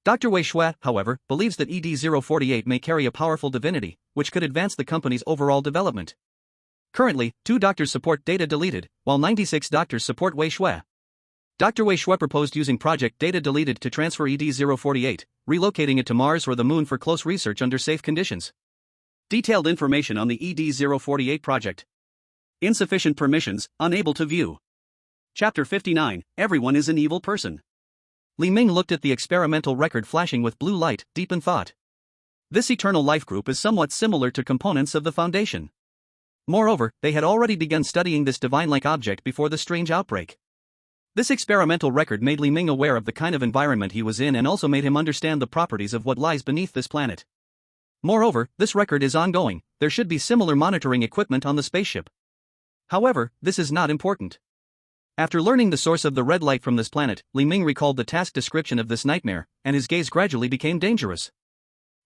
Dr. Wei Shui, however, believes that ED-048 may carry a powerful divinity, which could advance the company's overall development. Currently, 2 doctors support Data Deleted, while 96 doctors support Wei Shui. Dr. Wei Shui proposed using Project Data Deleted to transfer ED-048, relocating it to Mars or the Moon for close research under safe conditions. Detailed information on the ED-048 project. Insufficient permissions, unable to view. Chapter 59, Everyone is an evil person. Li Ming looked at the experimental record flashing with blue light, deep in thought. This eternal life group is somewhat similar to components of the Foundation. Moreover, they had already begun studying this divine-like object before the strange outbreak. This experimental record made Li Ming aware of the kind of environment he was in and also made him understand the properties of what lies beneath this planet. Moreover, this record is ongoing, there should be similar monitoring equipment on the spaceship. However, this is not important. After learning the source of the red light from this planet, Li Ming recalled the task description of this nightmare, and his gaze gradually became dangerous.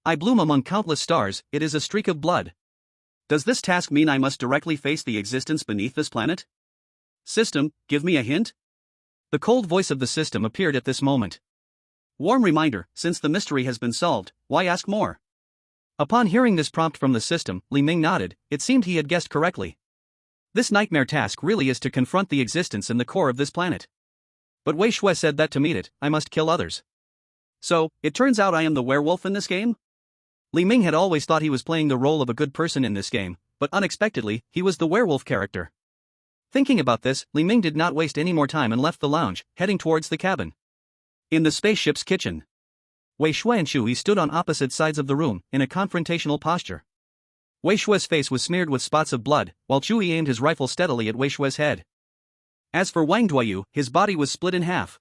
I bloom among countless stars, it is a streak of blood. Does this task mean I must directly face the existence beneath this planet? System, give me a hint? The cold voice of the system appeared at this moment. Warm reminder, since the mystery has been solved, why ask more? Upon hearing this prompt from the system, Li Ming nodded, it seemed he had guessed correctly. This nightmare task really is to confront the existence in the core of this planet. But Wei Shui said that to meet it, I must kill others. So, it turns out I am the werewolf in this game? Li Ming had always thought he was playing the role of a good person in this game, but unexpectedly, he was the werewolf character. Thinking about this, Li Ming did not waste any more time and left the lounge, heading towards the cabin. In the spaceship's kitchen, Wei Shui and Shui stood on opposite sides of the room, in a confrontational posture. Wei Shui's face was smeared with spots of blood, while Chui aimed his rifle steadily at Wei Shui's head. As for Wang Duoyu, his body was split in half.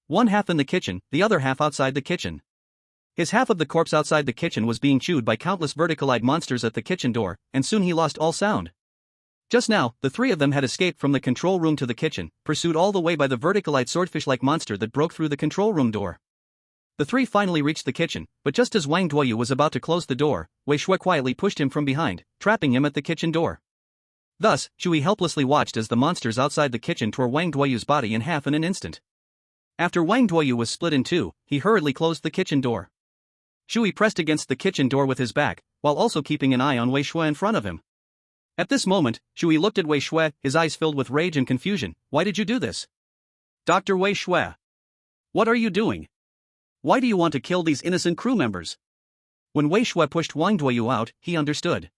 One half in the kitchen, the other half outside the kitchen. His half of the corpse outside the kitchen was being chewed by countless vertical-eyed monsters at the kitchen door, and soon he lost all sound. Just now, the 3 of them had escaped from the control room to the kitchen, pursued all the way by the vertical-eyed swordfish-like monster that broke through the control room door. The 3 finally reached the kitchen, but just as Wang Duoyu was about to close the door, Wei Shui quietly pushed him from behind, trapping him at the kitchen door. Thus, Chui helplessly watched as the monsters outside the kitchen tore Wang Duoyu's body in half in an instant. After Wang Duoyu was split in 2, he hurriedly closed the kitchen door. Chui pressed against the kitchen door with his back, while also keeping an eye on Wei Shui in front of him. At this moment, Chui looked at Wei Shui, his eyes filled with rage and confusion. Why did you do this? Dr. Wei Shui. What are you doing? Why do you want to kill these innocent crew members? When Wei Shui pushed Wang Duoyu out, he understood.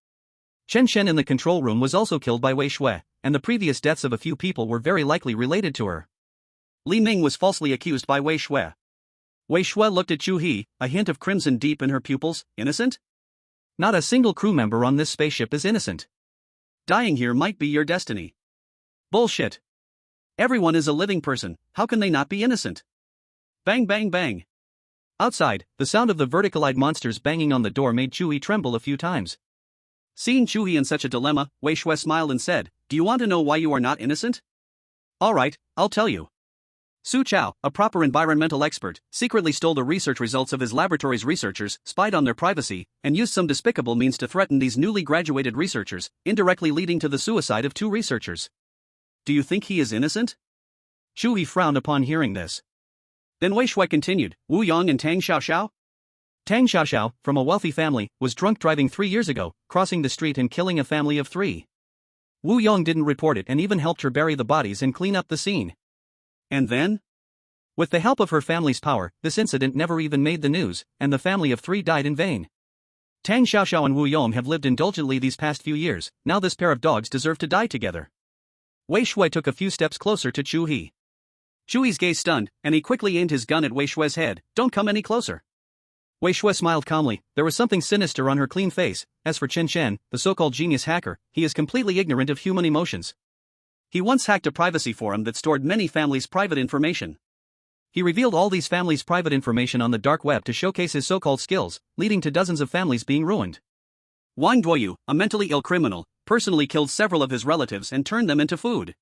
Chen Shen in the control room was also killed by Wei Shui, and the previous deaths of a few people were very likely related to her. Li Ming was falsely accused by Wei Shui. Wei Shui looked at Chu He, a hint of crimson deep in her pupils. Innocent? Not a single crew member on this spaceship is innocent. Dying here might be your destiny. Bullshit. Everyone is a living person, how can they not be innocent? Bang bang bang. Outside, the sound of the vertical-eyed monsters banging on the door made Chewie tremble a few times. Seeing Chewie in such a dilemma, Wei Shui smiled and said, "Do you want to know why you are not innocent? Alright, I'll tell you." Su Chao, a proper environmental expert, secretly stole the research results of his laboratory's researchers, spied on their privacy, and used some despicable means to threaten these newly graduated researchers, indirectly leading to the suicide of 2 researchers. Do you think he is innocent? Chewie frowned upon hearing this. Then Wei Shui continued, Wu Yong and Tang Xiaoxiao? Tang Xiaoxiao, from a wealthy family, was drunk driving 3 years ago, crossing the street and killing a family of 3. Wu Yong didn't report it and even helped her bury the bodies and clean up the scene. And then? With the help of her family's power, this incident never even made the news, and the family of 3 died in vain. Tang Xiaoxiao and Wu Yong have lived indulgently these past few years, now this pair of dogs deserve to die together. Wei Shui took a few steps closer to Chu He. Chui's gaze stunned, and he quickly aimed his gun at Wei Shui's head. Don't come any closer. Wei Shui smiled calmly, there was something sinister on her clean face. As for Chen Chen, the so-called genius hacker, he is completely ignorant of human emotions. He once hacked a privacy forum that stored many families' private information. He revealed all these families' private information on the dark web to showcase his so-called skills, leading to dozens of families being ruined. Wang Duoyu, a mentally ill criminal, personally killed several of his relatives and turned them into food.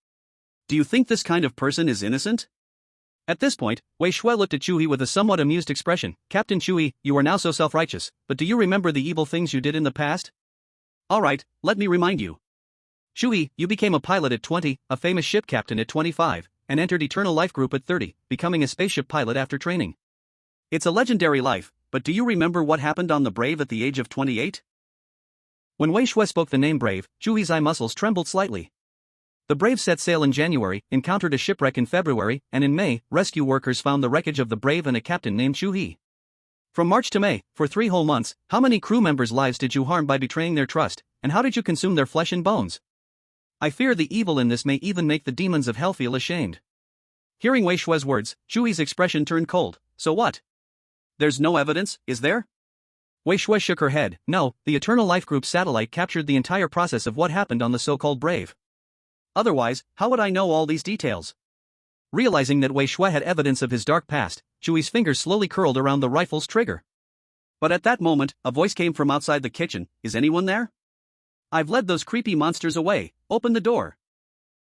Do you think this kind of person is innocent? At this point, Wei Shui looked at Chu He with a somewhat amused expression. Captain Chu He, you are now so self-righteous, but do you remember the evil things you did in the past? Alright, let me remind you. Chu He, you became a pilot at 20, a famous ship captain at 25, and entered Eternal Life Group at 30, becoming a spaceship pilot after training. It's a legendary life, but do you remember what happened on the Brave at the age of 28? When Wei Shui spoke the name Brave, Chu He's eye muscles trembled slightly. The Brave set sail in January, encountered a shipwreck in February, and in May, rescue workers found the wreckage of the Brave and a captain named Chu He. From March to May, for 3 whole months, how many crew members' lives did you harm by betraying their trust, and how did you consume their flesh and bones? I fear the evil in this may even make the demons of hell feel ashamed. Hearing Wei Shui's words, Chu He's expression turned cold. So what? There's no evidence, is there? Wei Shui shook her head. No, the Eternal Life Group satellite captured the entire process of what happened on the so-called Brave. Otherwise, how would I know all these details? Realizing that Wei Shui had evidence of his dark past, Chewy's fingers slowly curled around the rifle's trigger. But at that moment, a voice came from outside the kitchen. Is anyone there? I've led those creepy monsters away. Open the door.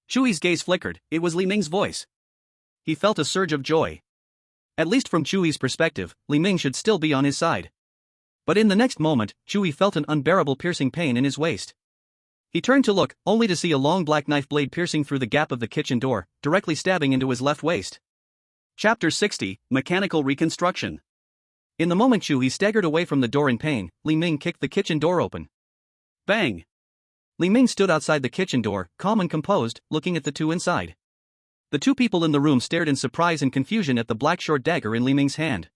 Chewy's gaze flickered. It was Li Ming's voice. He felt a surge of joy. At least from Chewy's perspective, Li Ming should still be on his side. But in the next moment, Chewy felt an unbearable piercing pain in his waist. He turned to look, only to see a long black knife blade piercing through the gap of the kitchen door, directly stabbing into his left waist. Chapter 60, Mechanical Reconstruction. In the moment Chewy staggered away from the door in pain, Li Ming kicked the kitchen door open. Bang! Li Ming stood outside the kitchen door, calm and composed, looking at the 2 inside. The 2 people in the room stared in surprise and confusion at the black short dagger in Li Ming's hand.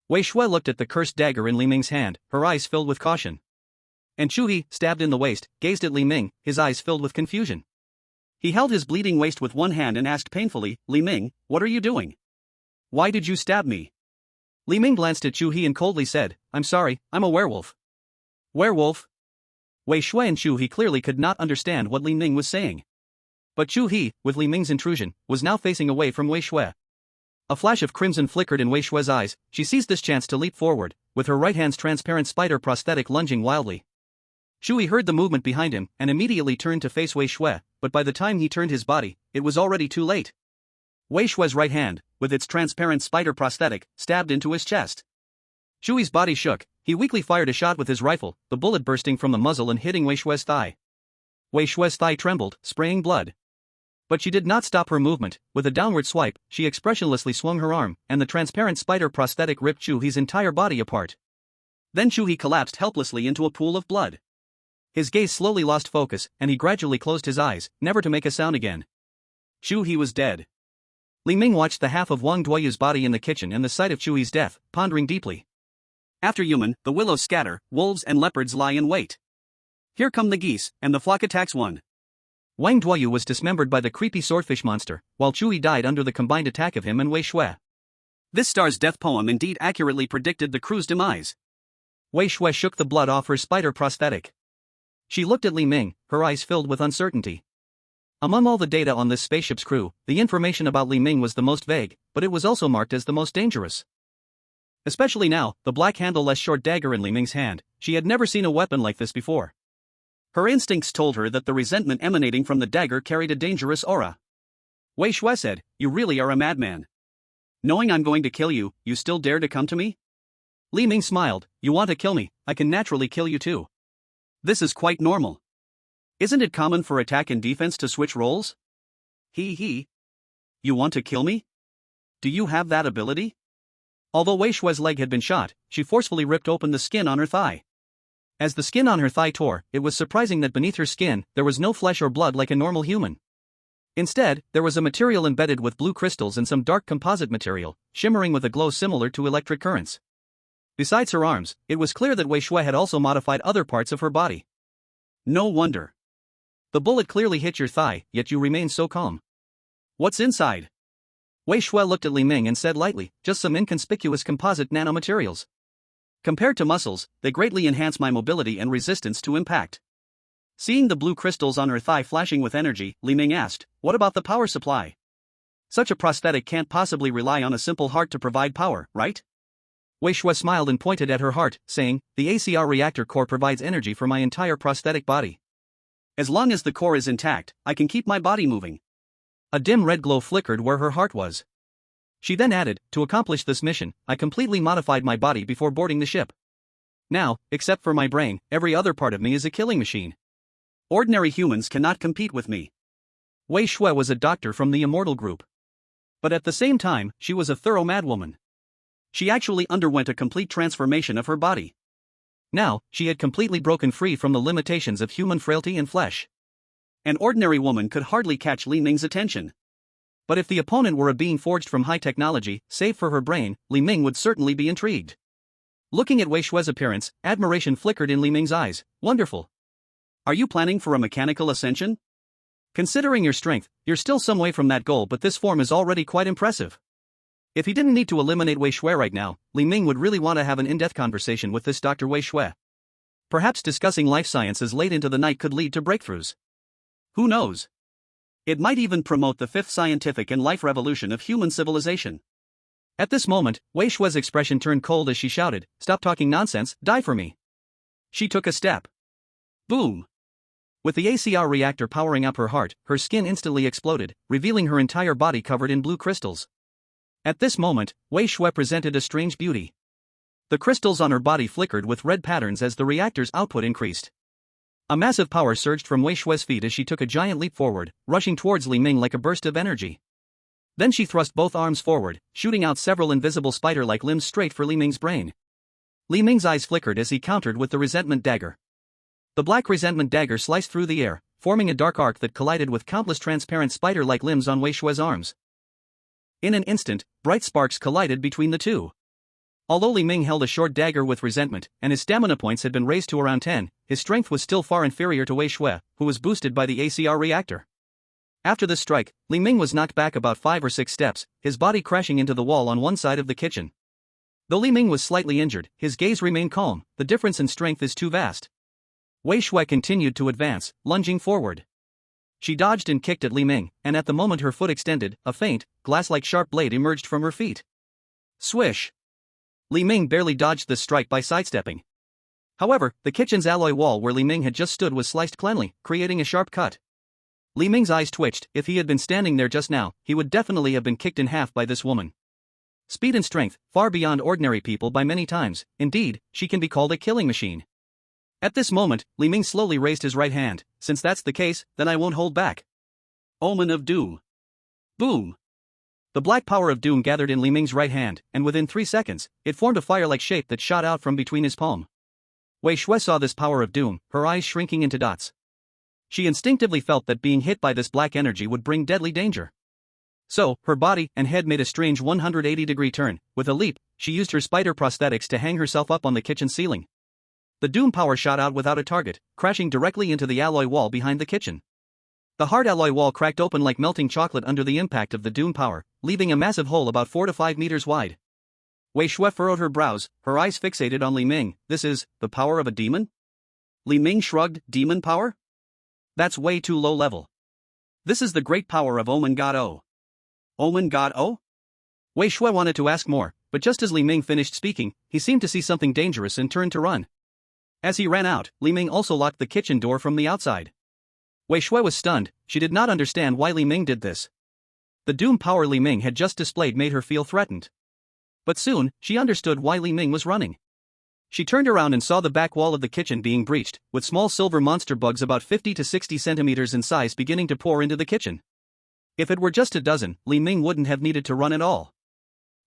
Wei Shui looked at the cursed dagger in Li Ming's hand, her eyes filled with caution. And Chu He, stabbed in the waist, gazed at Li Ming, his eyes filled with confusion. He held his bleeding waist with one hand and asked painfully, Li Ming, what are you doing? Why did you stab me? Li Ming glanced at Chu He and coldly said, I'm sorry, I'm a werewolf. Werewolf? Wei Shui and Chu He clearly could not understand what Li Ming was saying. But Chu He, with Li Ming's intrusion, was now facing away from Wei Shui. A flash of crimson flickered in Wei Shui's eyes. She seized this chance to leap forward, with her right hand's transparent spider prosthetic lunging wildly. Chu He heard the movement behind him and immediately turned to face Wei Shui, but by the time he turned his body, it was already too late. Wei Shui's right hand, with its transparent spider prosthetic, stabbed into his chest. Chu He's body shook. He weakly fired a shot with his rifle, the bullet bursting from the muzzle and hitting Wei Shui's thigh. Wei Shui's thigh trembled, spraying blood. But she did not stop her movement. With a downward swipe, she expressionlessly swung her arm, and the transparent spider prosthetic ripped Chu He's entire body apart. Then Chu He collapsed helplessly into a pool of blood. His gaze slowly lost focus, and he gradually closed his eyes, never to make a sound again. Chu He was dead. Li Ming watched the half of Wang Duoyu's body in the kitchen and the sight of Chu He's death, pondering deeply. After human, the willows scatter, wolves and leopards lie in wait. Here come the geese, and the flock attacks one. Wang Duoyu was dismembered by the creepy swordfish monster, while Chu He died under the combined attack of him and Wei Shui. This star's death poem indeed accurately predicted the crew's demise. Wei Shui shook the blood off her spider prosthetic. She looked at Li Ming, her eyes filled with uncertainty. Among all the data on this spaceship's crew, the information about Li Ming was the most vague, but it was also marked as the most dangerous. Especially now, the black handle-less short dagger in Li Ming's hand, she had never seen a weapon like this before. Her instincts told her that the resentment emanating from the dagger carried a dangerous aura. Wei Shui said, "You really are a madman. Knowing I'm going to kill you, you still dare to come to me?" Li Ming smiled, "You want to kill me, I can naturally kill you too. This is quite normal. Isn't it common for attack and defense to switch roles?" He. "You want to kill me? Do you have that ability?" Although Wei Shui's leg had been shot, she forcefully ripped open the skin on her thigh. As the skin on her thigh tore, it was surprising that beneath her skin, there was no flesh or blood like a normal human. Instead, there was a material embedded with blue crystals and some dark composite material, shimmering with a glow similar to electric currents. Besides her arms, it was clear that Wei Shui had also modified other parts of her body. No wonder. The bullet clearly hit your thigh, yet you remain so calm. What's inside? Wei Shui looked at Li Ming and said lightly, "Just some inconspicuous composite nanomaterials. Compared to muscles, they greatly enhance my mobility and resistance to impact." Seeing the blue crystals on her thigh flashing with energy, Li Ming asked, "What about the power supply? Such a prosthetic can't possibly rely on a simple heart to provide power, right?" Wei Shui smiled and pointed at her heart, saying, "The ACR reactor core provides energy for my entire prosthetic body. As long as the core is intact, I can keep my body moving." A dim red glow flickered where her heart was. She then added, "To accomplish this mission, I completely modified my body before boarding the ship. Now, except for my brain, every other part of me is a killing machine. Ordinary humans cannot compete with me." Wei Shui was a doctor from the Immortal Group. But at the same time, she was a thorough madwoman. She actually underwent a complete transformation of her body. Now, she had completely broken free from the limitations of human frailty and flesh. An ordinary woman could hardly catch Li Ming's attention. But if the opponent were a being forged from high technology, save for her brain, Li Ming would certainly be intrigued. Looking at Wei Shui's appearance, admiration flickered in Li Ming's eyes. "Wonderful. Are you planning for a mechanical ascension? Considering your strength, you're still some way from that goal, but this form is already quite impressive." If he didn't need to eliminate Wei Shui right now, Li Ming would really want to have an in-depth conversation with this Dr. Wei Shui. Perhaps discussing life sciences late into the night could lead to breakthroughs. Who knows? It might even promote the fifth scientific and life revolution of human civilization. At this moment, Wei Shui's expression turned cold as she shouted, "Stop talking nonsense, die for me." She took a step. Boom! With the ACR reactor powering up her heart, her skin instantly exploded, revealing her entire body covered in blue crystals. At this moment, Wei Shui presented a strange beauty. The crystals on her body flickered with red patterns as the reactor's output increased. A massive power surged from Wei Shui's feet as she took a giant leap forward, rushing towards Li Ming like a burst of energy. Then she thrust both arms forward, shooting out several invisible spider-like limbs straight for Li Ming's brain. Li Ming's eyes flickered as he countered with the resentment dagger. The black resentment dagger sliced through the air, forming a dark arc that collided with countless transparent spider-like limbs on Wei Shui's arms. In an instant, bright sparks collided between the two. Although Li Ming held a short dagger with resentment, and his stamina points had been raised to around 10, his strength was still far inferior to Wei Shui, who was boosted by the ACR reactor. After this strike, Li Ming was knocked back about 5 or 6 steps, his body crashing into the wall on one side of the kitchen. Though Li Ming was slightly injured, his gaze remained calm. The difference in strength is too vast. Wei Shui continued to advance, lunging forward. She dodged and kicked at Li Ming, and at the moment her foot extended, a faint, glass-like sharp blade emerged from her feet. Swish! Li Ming barely dodged this strike by sidestepping. However, the kitchen's alloy wall where Li Ming had just stood was sliced cleanly, creating a sharp cut. Li Ming's eyes twitched. If he had been standing there just now, he would definitely have been kicked in half by this woman. Speed and strength, far beyond ordinary people by many times. Indeed, she can be called a killing machine. At this moment, Li Ming slowly raised his right hand. "Since that's the case, then I won't hold back." Omen of Doom. Boom! The black power of doom gathered in Li Ming's right hand, and within 3 seconds, it formed a fire-like shape that shot out from between his palm. Wei Shui saw this power of doom, her eyes shrinking into dots. She instinctively felt that being hit by this black energy would bring deadly danger. So, her body and head made a strange 180-degree turn. With a leap, she used her spider prosthetics to hang herself up on the kitchen ceiling. The doom power shot out without a target, crashing directly into the alloy wall behind the kitchen. The hard alloy wall cracked open like melting chocolate under the impact of the doom power, leaving a massive hole about 4 to 5 meters wide. Wei Shui furrowed her brows, her eyes fixated on Li Ming. This is the power of a demon? Li Ming shrugged. Demon power? That's way too low level. This is the great power of Omen God O. Omen God O? Wei Shui wanted to ask more, but just as Li Ming finished speaking, he seemed to see something dangerous and turned to run. As he ran out, Li Ming also locked the kitchen door from the outside. Wei Shui was stunned. She did not understand why Li Ming did this. The doom power Li Ming had just displayed made her feel threatened. But soon, she understood why Li Ming was running. She turned around and saw the back wall of the kitchen being breached, with small silver monster bugs about 50 to 60 centimeters in size beginning to pour into the kitchen. If it were just a dozen, Li Ming wouldn't have needed to run at all.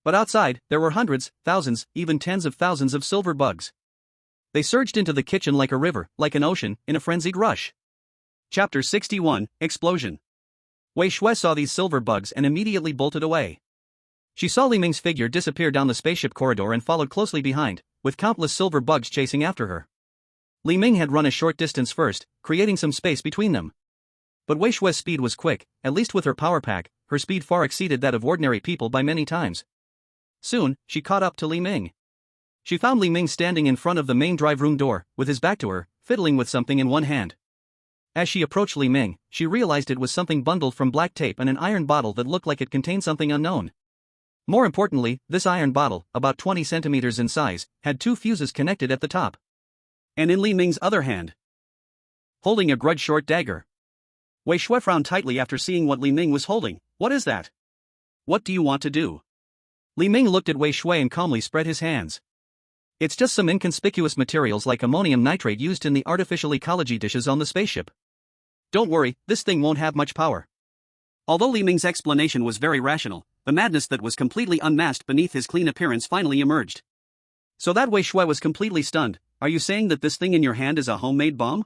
But outside, there were hundreds, thousands, even tens of thousands of silver bugs. They surged into the kitchen like a river, like an ocean, in a frenzied rush. Chapter 61, Explosion. Wei Shui saw these silver bugs and immediately bolted away. She saw Li Ming's figure disappear down the spaceship corridor and followed closely behind, with countless silver bugs chasing after her. Li Ming had run a short distance first, creating some space between them. But Wei Shui's speed was quick, at least with her power pack. Her speed far exceeded that of ordinary people by many times. Soon, she caught up to Li Ming. She found Li Ming standing in front of the main drive room door, with his back to her, fiddling with something in one hand. As she approached Li Ming, she realized it was something bundled from black tape and an iron bottle that looked like it contained something unknown. More importantly, this iron bottle, about 20 centimeters in size, had two fuses connected at the top. And in Li Ming's other hand, holding a grudge-short dagger. Wei Shui frowned tightly after seeing what Li Ming was holding. What is that? What do you want to do? Li Ming looked at Wei Shui and calmly spread his hands. It's just some inconspicuous materials like ammonium nitrate used in the artificial ecology dishes on the spaceship. Don't worry, this thing won't have much power. Although Li Ming's explanation was very rational, the madness that was completely unmasked beneath his clean appearance finally emerged. So that Wei Shui was completely stunned. Are you saying that this thing in your hand is a homemade bomb?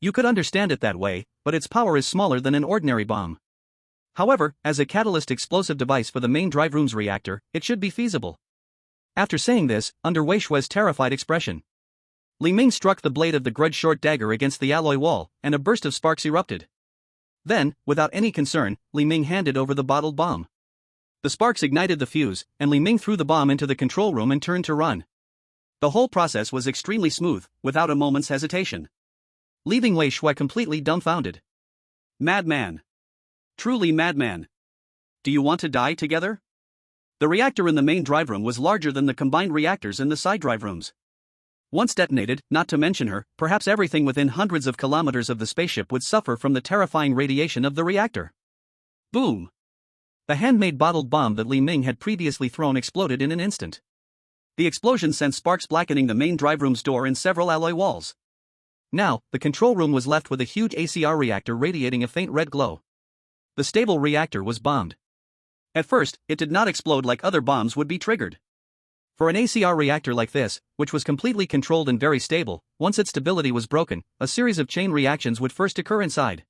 You could understand it that way, but its power is smaller than an ordinary bomb. However, as a catalyst explosive device for the main drive room's reactor, it should be feasible. After saying this, under Wei Shui's terrified expression, Li Ming struck the blade of the grudge-short dagger against the alloy wall, and a burst of sparks erupted. Then, without any concern, Li Ming handed over the bottled bomb. The sparks ignited the fuse, and Li Ming threw the bomb into the control room and turned to run. The whole process was extremely smooth, without a moment's hesitation, leaving Wei Shui completely dumbfounded. Madman. Truly madman. Do you want to die together? The reactor in the main drive room was larger than the combined reactors in the side drive rooms. Once detonated, not to mention her, perhaps everything within hundreds of kilometers of the spaceship would suffer from the terrifying radiation of the reactor. Boom! The handmade bottled bomb that Li Ming had previously thrown exploded in an instant. The explosion sent sparks blackening the main drive room's door and several alloy walls. Now, the control room was left with a huge ACR reactor radiating a faint red glow. The stable reactor was bombed. At first, it did not explode like other bombs would be triggered. For an ACR reactor like this, which was completely controlled and very stable, once its stability was broken, a series of chain reactions would first occur inside.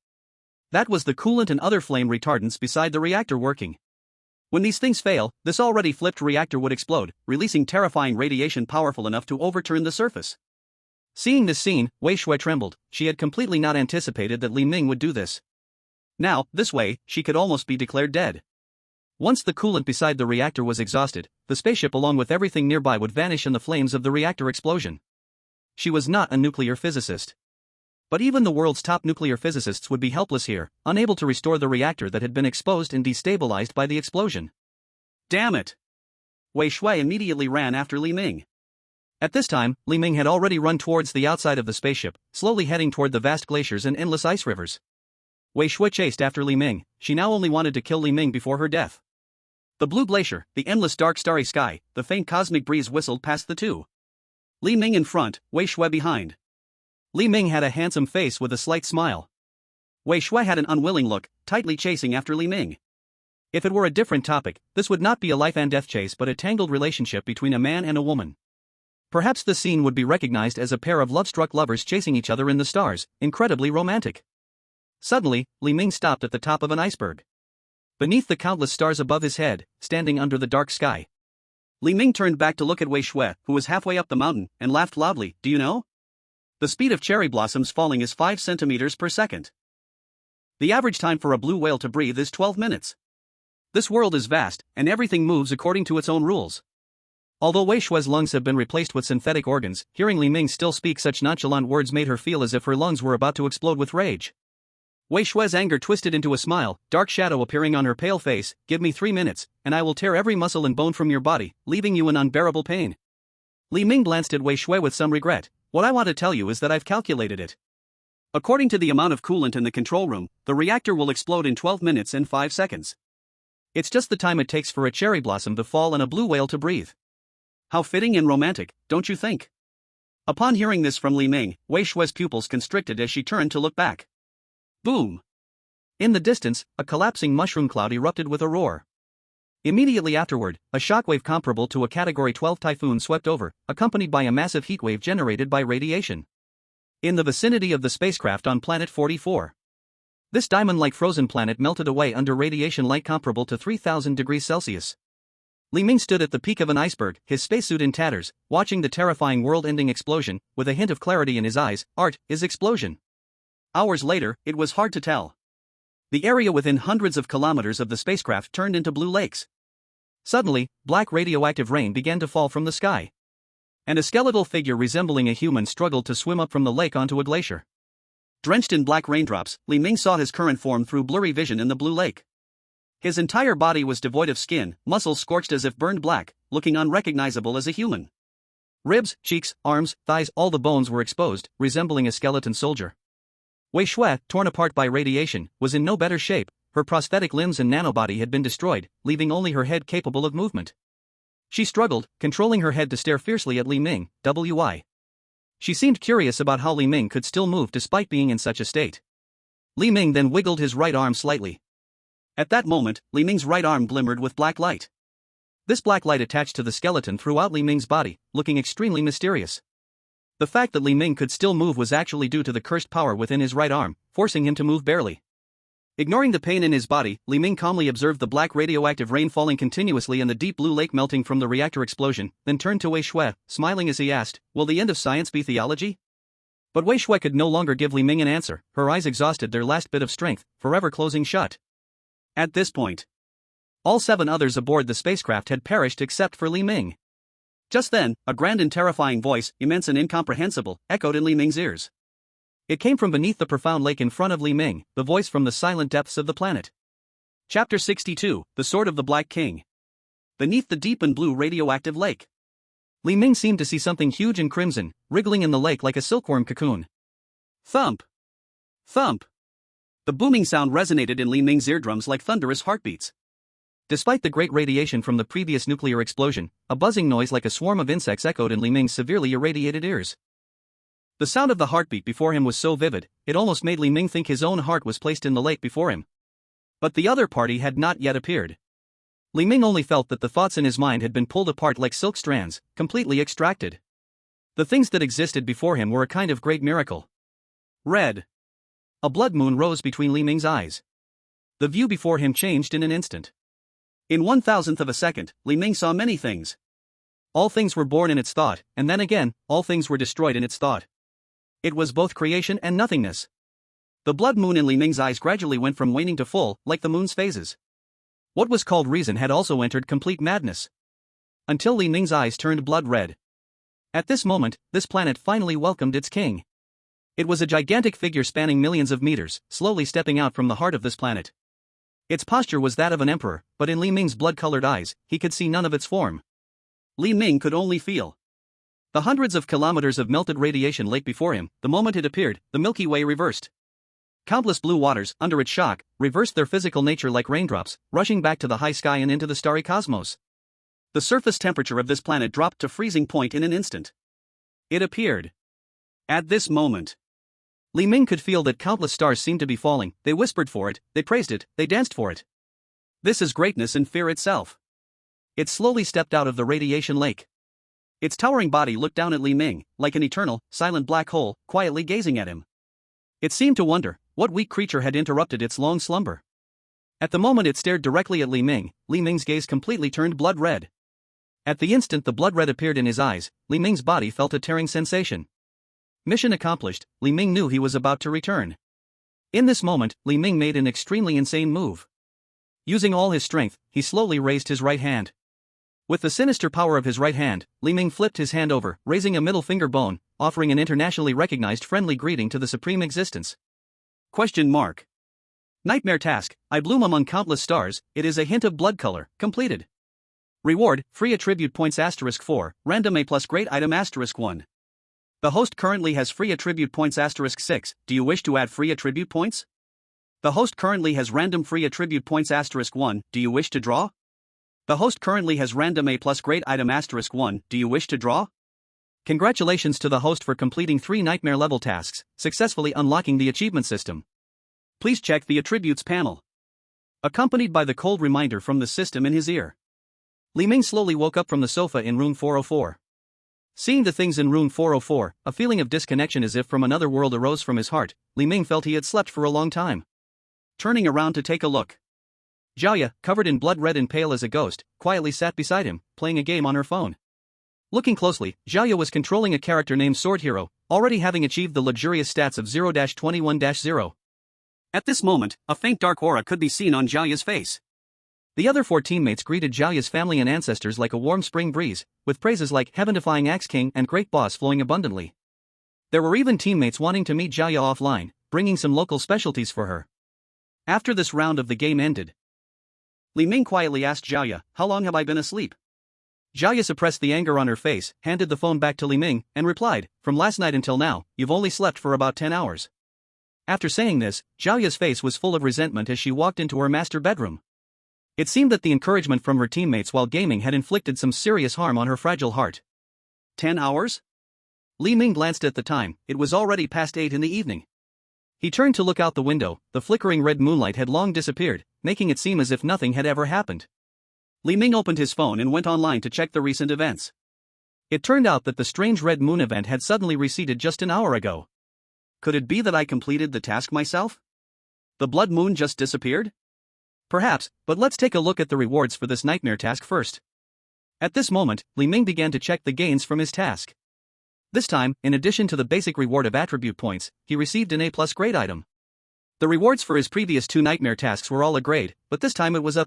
That was the coolant and other flame retardants beside the reactor working. When these things fail, this already flipped reactor would explode, releasing terrifying radiation powerful enough to overturn the surface. Seeing this scene, Wei Shui trembled. She had completely not anticipated that Li Ming would do this. Now, this way, she could almost be declared dead. Once the coolant beside the reactor was exhausted, the spaceship along with everything nearby would vanish in the flames of the reactor explosion. She was not a nuclear physicist. But even the world's top nuclear physicists would be helpless here, unable to restore the reactor that had been exposed and destabilized by the explosion. Damn it! Wei Shui immediately ran after Li Ming. At this time, Li Ming had already run towards the outside of the spaceship, slowly heading toward the vast glaciers and endless ice rivers. Wei Shui chased after Li Ming. She now only wanted to kill Li Ming before her death. The blue glacier, the endless dark starry sky, the faint cosmic breeze whistled past the two. Li Ming in front, Wei Shui behind. Li Ming had a handsome face with a slight smile. Wei Shui had an unwilling look, tightly chasing after Li Ming. If it were a different topic, this would not be a life and death chase but a tangled relationship between a man and a woman. Perhaps the scene would be recognized as a pair of love-struck lovers chasing each other in the stars, incredibly romantic. Suddenly, Li Ming stopped at the top of an iceberg. Beneath the countless stars above his head, standing under the dark sky. Li Ming turned back to look at Wei Shui, who was halfway up the mountain, and laughed loudly. Do you know? The speed of cherry blossoms falling is 5 centimeters per second. The average time for a blue whale to breathe is 12 minutes. This world is vast, and everything moves according to its own rules. Although Wei Shue's lungs have been replaced with synthetic organs, hearing Li Ming still speak such nonchalant words made her feel as if her lungs were about to explode with rage. Wei Shue's anger twisted into a smile, dark shadow appearing on her pale face. "Give me 3 minutes, and I will tear every muscle and bone from your body, leaving you in unbearable pain." Li Ming glanced at Wei Shue with some regret. "What I want to tell you is that I've calculated it. According to the amount of coolant in the control room, the reactor will explode in 12 minutes and 5 seconds. It's just the time it takes for a cherry blossom to fall and a blue whale to breathe. How fitting and romantic, don't you think?" Upon hearing this from Li Ming, Wei Shue's pupils constricted as she turned to look back. Boom! In the distance, a collapsing mushroom cloud erupted with a roar. Immediately afterward, a shockwave comparable to a Category 12 typhoon swept over, accompanied by a massive heatwave generated by radiation. In the vicinity of the spacecraft on Planet 44. This diamond-like frozen planet melted away under radiation light comparable to 3,000 degrees Celsius. Li Ming stood at the peak of an iceberg, his spacesuit in tatters, watching the terrifying world-ending explosion, with a hint of clarity in his eyes. Art is explosion. Hours later, it was hard to tell. The area within hundreds of kilometers of the spacecraft turned into blue lakes. Suddenly, black radioactive rain began to fall from the sky. And a skeletal figure resembling a human struggled to swim up from the lake onto a glacier. Drenched in black raindrops, Li Ming saw his current form through blurry vision in the blue lake. His entire body was devoid of skin, muscles scorched as if burned black, looking unrecognizable as a human. Ribs, cheeks, arms, thighs, all the bones were exposed, resembling a skeleton soldier. Wei Shue, torn apart by radiation, was in no better shape. Her prosthetic limbs and nanobody had been destroyed, leaving only her head capable of movement. She struggled, controlling her head to stare fiercely at Li Ming. She seemed curious about how Li Ming could still move despite being in such a state. Li Ming then wiggled his right arm slightly. At that moment, Li Ming's right arm glimmered with black light. This black light attached to the skeleton throughout Li Ming's body, looking extremely mysterious. The fact that Li Ming could still move was actually due to the cursed power within his right arm, forcing him to move barely. Ignoring the pain in his body, Li Ming calmly observed the black radioactive rain falling continuously and the deep blue lake melting from the reactor explosion, then turned to Wei Shue, smiling as he asked, "Will the end of science be theology?" But Wei Shue could no longer give Li Ming an answer, her eyes exhausted their last bit of strength, forever closing shut. At this point, all 7 others aboard the spacecraft had perished except for Li Ming. Just then, a grand and terrifying voice, immense and incomprehensible, echoed in Li Ming's ears. It came from beneath the profound lake in front of Li Ming, the voice from the silent depths of the planet. Chapter 62, The Sword of the Black King. Beneath the deep and blue radioactive lake. Li Ming seemed to see something huge and crimson, wriggling in the lake like a silkworm cocoon. Thump! Thump! The booming sound resonated in Li Ming's eardrums like thunderous heartbeats. Despite the great radiation from the previous nuclear explosion, a buzzing noise like a swarm of insects echoed in Li Ming's severely irradiated ears. The sound of the heartbeat before him was so vivid, it almost made Li Ming think his own heart was placed in the lake before him. But the other party had not yet appeared. Li Ming only felt that the thoughts in his mind had been pulled apart like silk strands, completely extracted. The things that existed before him were a kind of great miracle. Red. A blood moon rose between Li Ming's eyes. The view before him changed in an instant. In 1,000th of a second, Li Ming saw many things. All things were born in its thought, and then again, all things were destroyed in its thought. It was both creation and nothingness. The blood moon in Li Ming's eyes gradually went from waning to full, like the moon's phases. What was called reason had also entered complete madness. Until Li Ming's eyes turned blood red. At this moment, this planet finally welcomed its king. It was a gigantic figure spanning millions of meters, slowly stepping out from the heart of this planet. Its posture was that of an emperor, but in Li Ming's blood-colored eyes, he could see none of its form. Li Ming could only feel the hundreds of kilometers of melted radiation lake before him. The moment it appeared, the Milky Way reversed. Countless blue waters, under its shock, reversed their physical nature like raindrops, rushing back to the high sky and into the starry cosmos. The surface temperature of this planet dropped to freezing point in an instant. It appeared. At this moment, Li Ming could feel that countless stars seemed to be falling. They whispered for it, they praised it, they danced for it. This is greatness and fear itself. It slowly stepped out of the radiation lake. Its towering body looked down at Li Ming, like an eternal, silent black hole, quietly gazing at him. It seemed to wonder, what weak creature had interrupted its long slumber. At the moment it stared directly at Li Ming's gaze completely turned blood red. At the instant the blood red appeared in his eyes, Li Ming's body felt a tearing sensation. Mission accomplished, Li Ming knew he was about to return. In this moment, Li Ming made an extremely insane move. Using all his strength, he slowly raised his right hand. With the sinister power of his right hand, Li Ming flipped his hand over, raising a middle finger bone, offering an internationally recognized friendly greeting to the supreme existence. Question mark. Nightmare task, I bloom among countless stars, it is a hint of blood color, completed. Reward, free attribute points *4, random A plus great item *1. The host currently has free attribute points *6, do you wish to add free attribute points? The host currently has random free attribute points *1, do you wish to draw? The host currently has random A plus great item *1, do you wish to draw? Congratulations to the host for completing 3 nightmare level tasks, successfully unlocking the achievement system. Please check the attributes panel. Accompanied by the cold reminder from the system in his ear, Li Ming slowly woke up from the sofa in room 404. Seeing the things in room 404, a feeling of disconnection as if from another world arose from his heart. Li Ming felt he had slept for a long time. Turning around to take a look, Jiaya, covered in blood red and pale as a ghost, quietly sat beside him, playing a game on her phone. Looking closely, Jiaya was controlling a character named Sword Hero, already having achieved the luxurious stats of 0-21-0. At this moment, a faint dark aura could be seen on Jiaya's face. The other 4 teammates greeted Jiaya's family and ancestors like a warm spring breeze, with praises like Heaven-defying Axe King and Great Boss flowing abundantly. There were even teammates wanting to meet Jiaya offline, bringing some local specialties for her. After this round of the game ended, Li Ming quietly asked Jiaya, how long have I been asleep? Jiaya suppressed the anger on her face, handed the phone back to Li Ming, and replied, from last night until now, you've only slept for about 10 hours. After saying this, Jiaya's face was full of resentment as she walked into her master bedroom. It seemed that the encouragement from her teammates while gaming had inflicted some serious harm on her fragile heart. 10 hours? Li Ming glanced at the time, it was already past 8 in the evening. He turned to look out the window, the flickering red moonlight had long disappeared, making it seem as if nothing had ever happened. Li Ming opened his phone and went online to check the recent events. It turned out that the strange red moon event had suddenly receded just an hour ago. Could it be that I completed the task myself? The blood moon just disappeared? Perhaps, but let's take a look at the rewards for this nightmare task first. At this moment, Li Ming began to check the gains from his task. This time, in addition to the basic reward of attribute points, he received an A+ grade item. The rewards for his previous 2 nightmare tasks were all a grade, but this time it was A+,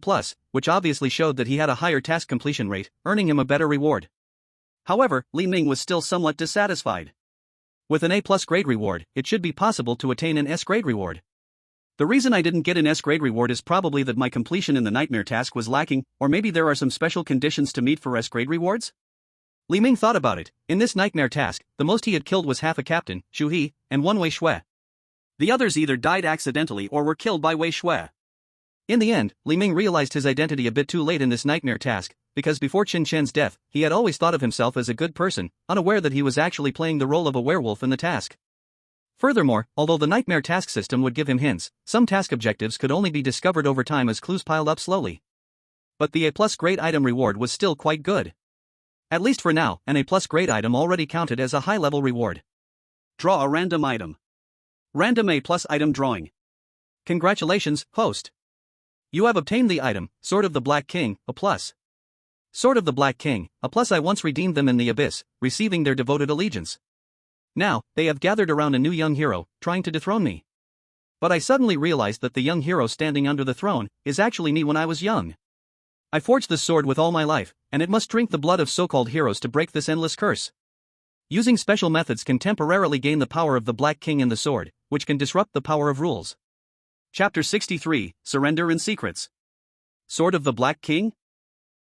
which obviously showed that he had a higher task completion rate, earning him a better reward. However, Li Ming was still somewhat dissatisfied. With an A+ grade reward, it should be possible to attain an S grade reward. The reason I didn't get an S grade reward is probably that my completion in the nightmare task was lacking, or maybe there are some special conditions to meet for S grade rewards? Li Ming thought about it. In this nightmare task, the most he had killed was half a captain, Xu He, and 1 Wei Shui. The others either died accidentally or were killed by Wei Shui. In the end, Li Ming realized his identity a bit too late in this nightmare task, because before Qin Chen's death, he had always thought of himself as a good person, unaware that he was actually playing the role of a werewolf in the task. Furthermore, although the nightmare task system would give him hints, some task objectives could only be discovered over time as clues piled up slowly. But the A+ grade item reward was still quite good. At least for now, an A+ grade item already counted as a high-level reward. Draw a random item. Random A+ item drawing. Congratulations, host. You have obtained the item, Sword of the Black King, A+. Sword of the Black King, A+. I once redeemed them in the abyss, receiving their devoted allegiance. Now, they have gathered around a new young hero, trying to dethrone me. But I suddenly realized that the young hero standing under the throne is actually me when I was young. I forged this sword with all my life, and it must drink the blood of so-called heroes to break this endless curse. Using special methods can temporarily gain the power of the Black King in the sword, which can disrupt the power of rules. Chapter 63, Surrender and Secrets. Sword of the Black King?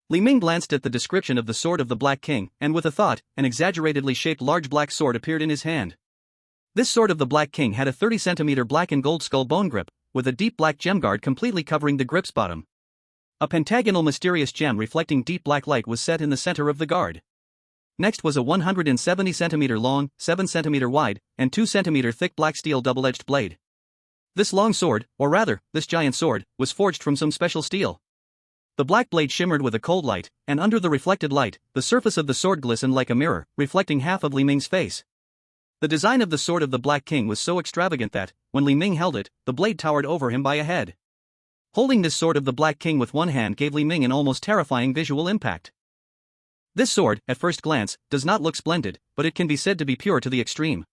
Li Ming glanced at the description of the Sword of the Black King, and with a thought, an exaggeratedly shaped large black sword appeared in his hand. This Sword of the Black King had a 30-centimeter black and gold skull bone grip, with a deep black gem guard completely covering the grip's bottom. A pentagonal mysterious gem reflecting deep black light was set in the center of the guard. Next was a 170-centimeter long, 7-centimeter wide, and 2-centimeter thick black steel double-edged blade. This long sword, or rather, this giant sword, was forged from some special steel. The black blade shimmered with a cold light, and under the reflected light, the surface of the sword glistened like a mirror, reflecting half of Li Ming's face. The design of the Sword of the Black King was so extravagant that, when Li Ming held it, the blade towered over him by a head. Holding this Sword of the Black King with one hand gave Li Ming an almost terrifying visual impact. This sword, at first glance, does not look splendid, but it can be said to be pure to the extreme.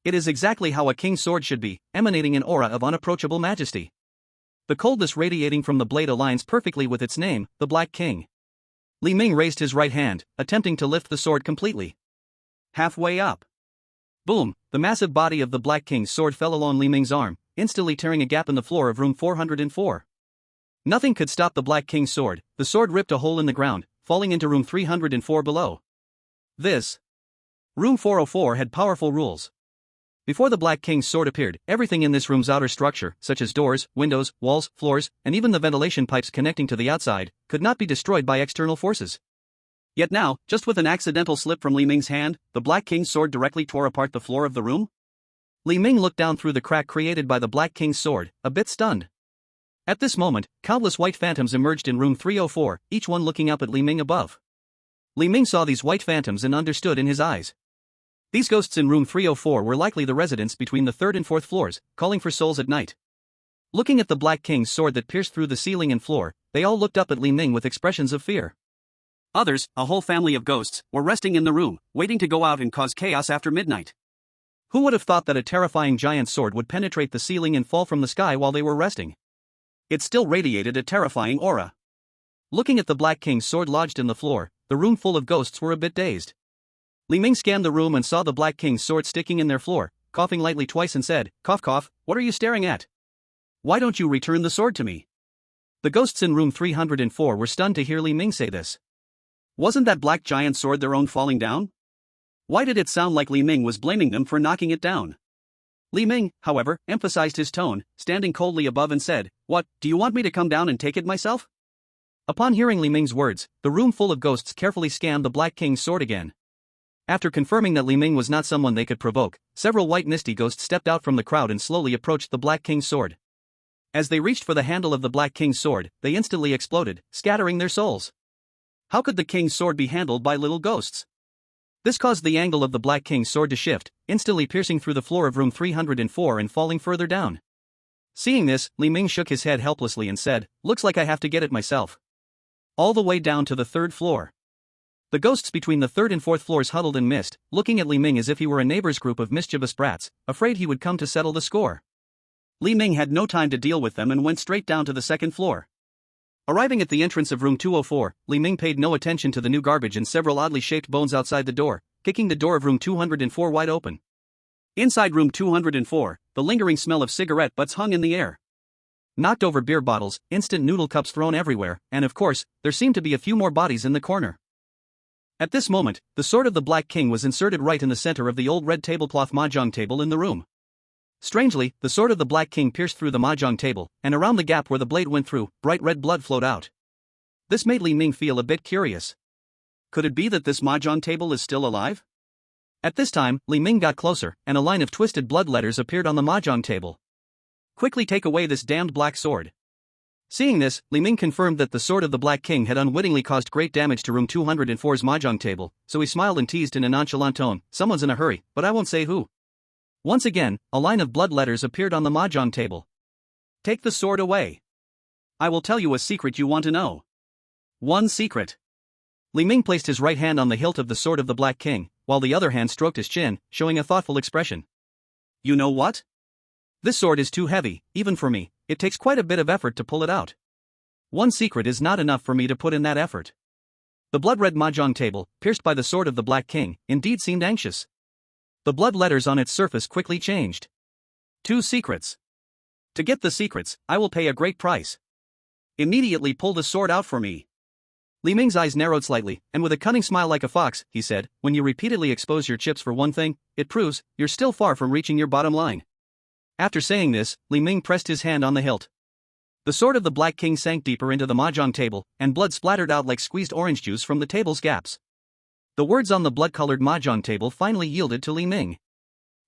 It is exactly how a king's sword should be, emanating an aura of unapproachable majesty. The coldness radiating from the blade aligns perfectly with its name, the Black King. Li Ming raised his right hand, attempting to lift the sword completely. Halfway up. Boom, the massive body of the Black King's sword fell along Li Ming's arm, instantly tearing a gap in the floor of room 404. Nothing could stop the Black King's sword. The sword ripped a hole in the ground, falling into room 304 below. This room 404 had powerful rules. Before the Black King's sword appeared, everything in this room's outer structure, such as doors, windows, walls, floors, and even the ventilation pipes connecting to the outside, could not be destroyed by external forces. Yet now, just with an accidental slip from Li Ming's hand, the Black King's sword directly tore apart the floor of the room? Li Ming looked down through the crack created by the Black King's sword, a bit stunned. At this moment, countless white phantoms emerged in room 304, each one looking up at Li Ming above. Li Ming saw these white phantoms and understood in his eyes. These ghosts in room 304 were likely the residents between the third and fourth floors, calling for souls at night. Looking at the Black King's sword that pierced through the ceiling and floor, they all looked up at Li Ming with expressions of fear. Others, a whole family of ghosts, were resting in the room, waiting to go out and cause chaos after midnight. Who would have thought that a terrifying giant sword would penetrate the ceiling and fall from the sky while they were resting? It still radiated a terrifying aura. Looking at the Black King's sword lodged in the floor, the room full of ghosts were a bit dazed. Li Ming scanned the room and saw the Black King's sword sticking in their floor, coughing lightly twice and said, "Cough cough, what are you staring at? Why don't you return the sword to me?" The ghosts in room 304 were stunned to hear Li Ming say this. Wasn't that black giant sword their own falling down? Why did it sound like Li Ming was blaming them for knocking it down? Li Ming, however, emphasized his tone, standing coldly above and said, "What, do you want me to come down and take it myself?" Upon hearing Li Ming's words, the room full of ghosts carefully scanned the Black King's sword again. After confirming that Li Ming was not someone they could provoke, several white misty ghosts stepped out from the crowd and slowly approached the Black King's sword. As they reached for the handle of the Black King's sword, they instantly exploded, scattering their souls. How could the King's sword be handled by little ghosts? This caused the angle of the Black King's sword to shift, instantly piercing through the floor of room 304 and falling further down. Seeing this, Li Ming shook his head helplessly and said, "Looks like I have to get it myself." All the way down to the third floor. The ghosts between the third and fourth floors huddled and missed, looking at Li Ming as if he were a neighbor's group of mischievous brats, afraid he would come to settle the score. Li Ming had no time to deal with them and went straight down to the second floor. Arriving at the entrance of room 204, Li Ming paid no attention to the new garbage and several oddly shaped bones outside the door, kicking the door of room 204 wide open. Inside room 204, the lingering smell of cigarette butts hung in the air. Knocked over beer bottles, instant noodle cups thrown everywhere, and of course, there seemed to be a few more bodies in the corner. At this moment, the sword of the Black King was inserted right in the center of the old red tablecloth mahjong table in the room. Strangely, the sword of the Black King pierced through the mahjong table, and around the gap where the blade went through, bright red blood flowed out. This made Li Ming feel a bit curious. Could it be that this mahjong table is still alive? At this time, Li Ming got closer, and a line of twisted blood letters appeared on the mahjong table. "Quickly take away this damned black sword." Seeing this, Li Ming confirmed that the sword of the Black King had unwittingly caused great damage to room 204's mahjong table, so he smiled and teased in a nonchalant tone, "Someone's in a hurry, but I won't say who." Once again, a line of blood letters appeared on the mahjong table. "Take the sword away. I will tell you a secret you want to know. One secret." Li Ming placed his right hand on the hilt of the sword of the Black King, while the other hand stroked his chin, showing a thoughtful expression. "You know what? This sword is too heavy, even for me. It takes quite a bit of effort to pull it out. One secret is not enough for me to put in that effort." The blood-red mahjong table, pierced by the sword of the Black King, indeed seemed anxious. The blood letters on its surface quickly changed. "Two secrets. To get the secrets, I will pay a great price. Immediately pull the sword out for me." Li Ming's eyes narrowed slightly, and with a cunning smile like a fox, he said, "When you repeatedly expose your chips for one thing, it proves you're still far from reaching your bottom line." After saying this, Li Ming pressed his hand on the hilt. The sword of the Black King sank deeper into the mahjong table, and blood splattered out like squeezed orange juice from the table's gaps. The words on the blood-colored mahjong table finally yielded to Li Ming.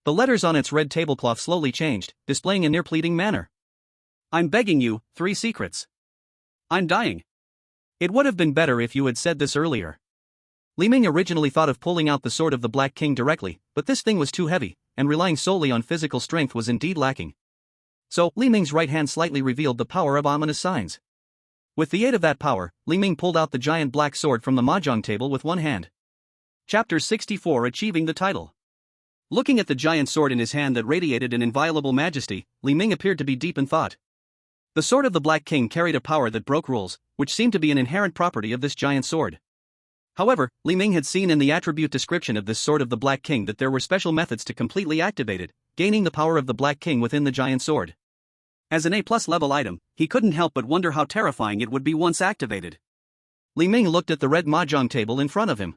The letters on its red tablecloth slowly changed, displaying a near-pleading manner. "I'm begging you, 3 secrets. I'm dying. It would have been better if you had said this earlier." Li Ming originally thought of pulling out the sword of the Black King directly, but this thing was too heavy, and relying solely on physical strength was indeed lacking. So, Li Ming's right hand slightly revealed the power of ominous signs. With the aid of that power, Li Ming pulled out the giant black sword from the mahjong table with one hand. Chapter 64: Achieving the Title. Looking at the giant sword in his hand that radiated an inviolable majesty, Li Ming appeared to be deep in thought. The sword of the Black King carried a power that broke rules, which seemed to be an inherent property of this giant sword. However, Li Ming had seen in the attribute description of this sword of the Black King that there were special methods to completely activate it, gaining the power of the Black King within the giant sword. As an A+ level item, he couldn't help but wonder how terrifying it would be once activated. Li Ming looked at the red mahjong table in front of him.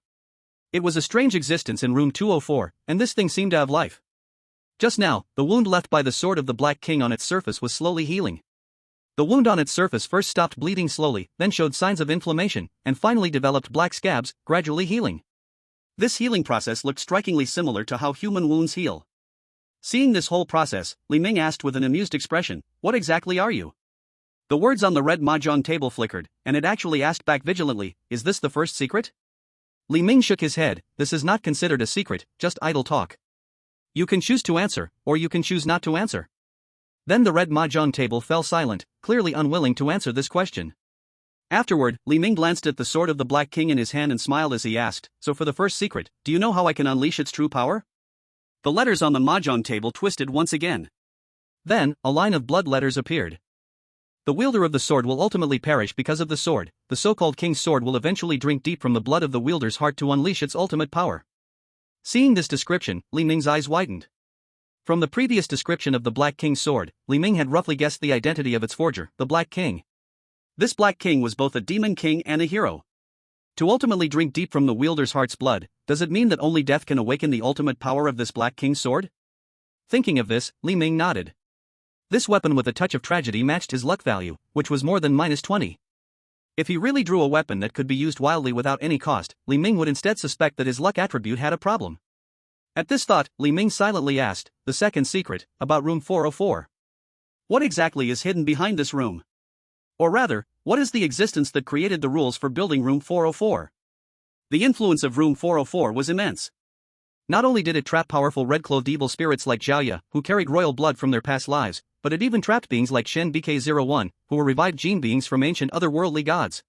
It was a strange existence in room 204, and this thing seemed to have life. Just now, the wound left by the sword of the Black King on its surface was slowly healing. The wound on its surface first stopped bleeding slowly, then showed signs of inflammation, and finally developed black scabs, gradually healing. This healing process looked strikingly similar to how human wounds heal. Seeing this whole process, Li Ming asked with an amused expression, "What exactly are you?" The words on the red mahjong table flickered, and it actually asked back vigilantly, "Is this the first secret?" Li Ming shook his head. "This is not considered a secret, just idle talk. You can choose to answer, or you can choose not to answer." Then the red mahjong table fell silent, clearly unwilling to answer this question. Afterward, Li Ming glanced at the sword of the Black King in his hand and smiled as he asked, "So for the first secret, do you know how I can unleash its true power?" The letters on the mahjong table twisted once again. Then, a line of blood letters appeared. The wielder of the sword will ultimately perish because of the sword. The so-called king's sword will eventually drink deep from the blood of the wielder's heart to unleash its ultimate power. Seeing this description, Li Ming's eyes widened. From the previous description of the Black King's sword, Li Ming had roughly guessed the identity of its forger, the Black King. This Black King was both a demon king and a hero. To ultimately drink deep from the wielder's heart's blood, does it mean that only death can awaken the ultimate power of this Black King's sword? Thinking of this, Li Ming nodded. This weapon with a touch of tragedy matched his luck value, which was more than -20. If he really drew a weapon that could be used wildly without any cost, Li Ming would instead suspect that his luck attribute had a problem. At this thought, Li Ming silently asked, "The second secret, about room 404. What exactly is hidden behind this room? Or rather, what is the existence that created the rules for building room 404? The influence of room 404 was immense. Not only did it trap powerful red-clothed evil spirits like Zhaoya, who carried royal blood from their past lives, but it even trapped beings like Shen BK01, who were revived gene beings from ancient otherworldly gods.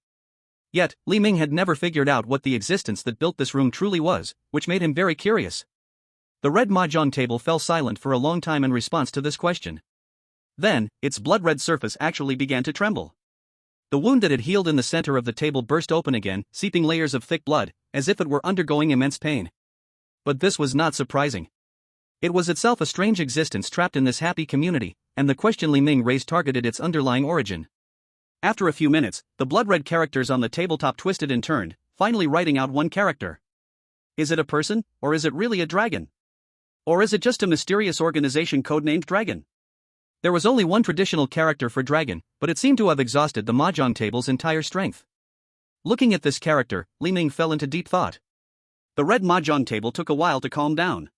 Yet, Li Ming had never figured out what the existence that built this room truly was, which made him very curious. The red mahjong table fell silent for a long time in response to this question. Then, its blood-red surface actually began to tremble. The wound that had healed in the center of the table burst open again, seeping layers of thick blood, as if it were undergoing immense pain. But this was not surprising. It was itself a strange existence trapped in this happy community, and the question Li Ming raised targeted its underlying origin. After a few minutes, the blood-red characters on the tabletop twisted and turned, finally writing out one character. Is it a person, or is it really a dragon? Or is it just a mysterious organization codenamed Dragon? There was only one traditional character for dragon, but it seemed to have exhausted the mahjong table's entire strength. Looking at this character, Li Ming fell into deep thought. The red mahjong table took a while to calm down.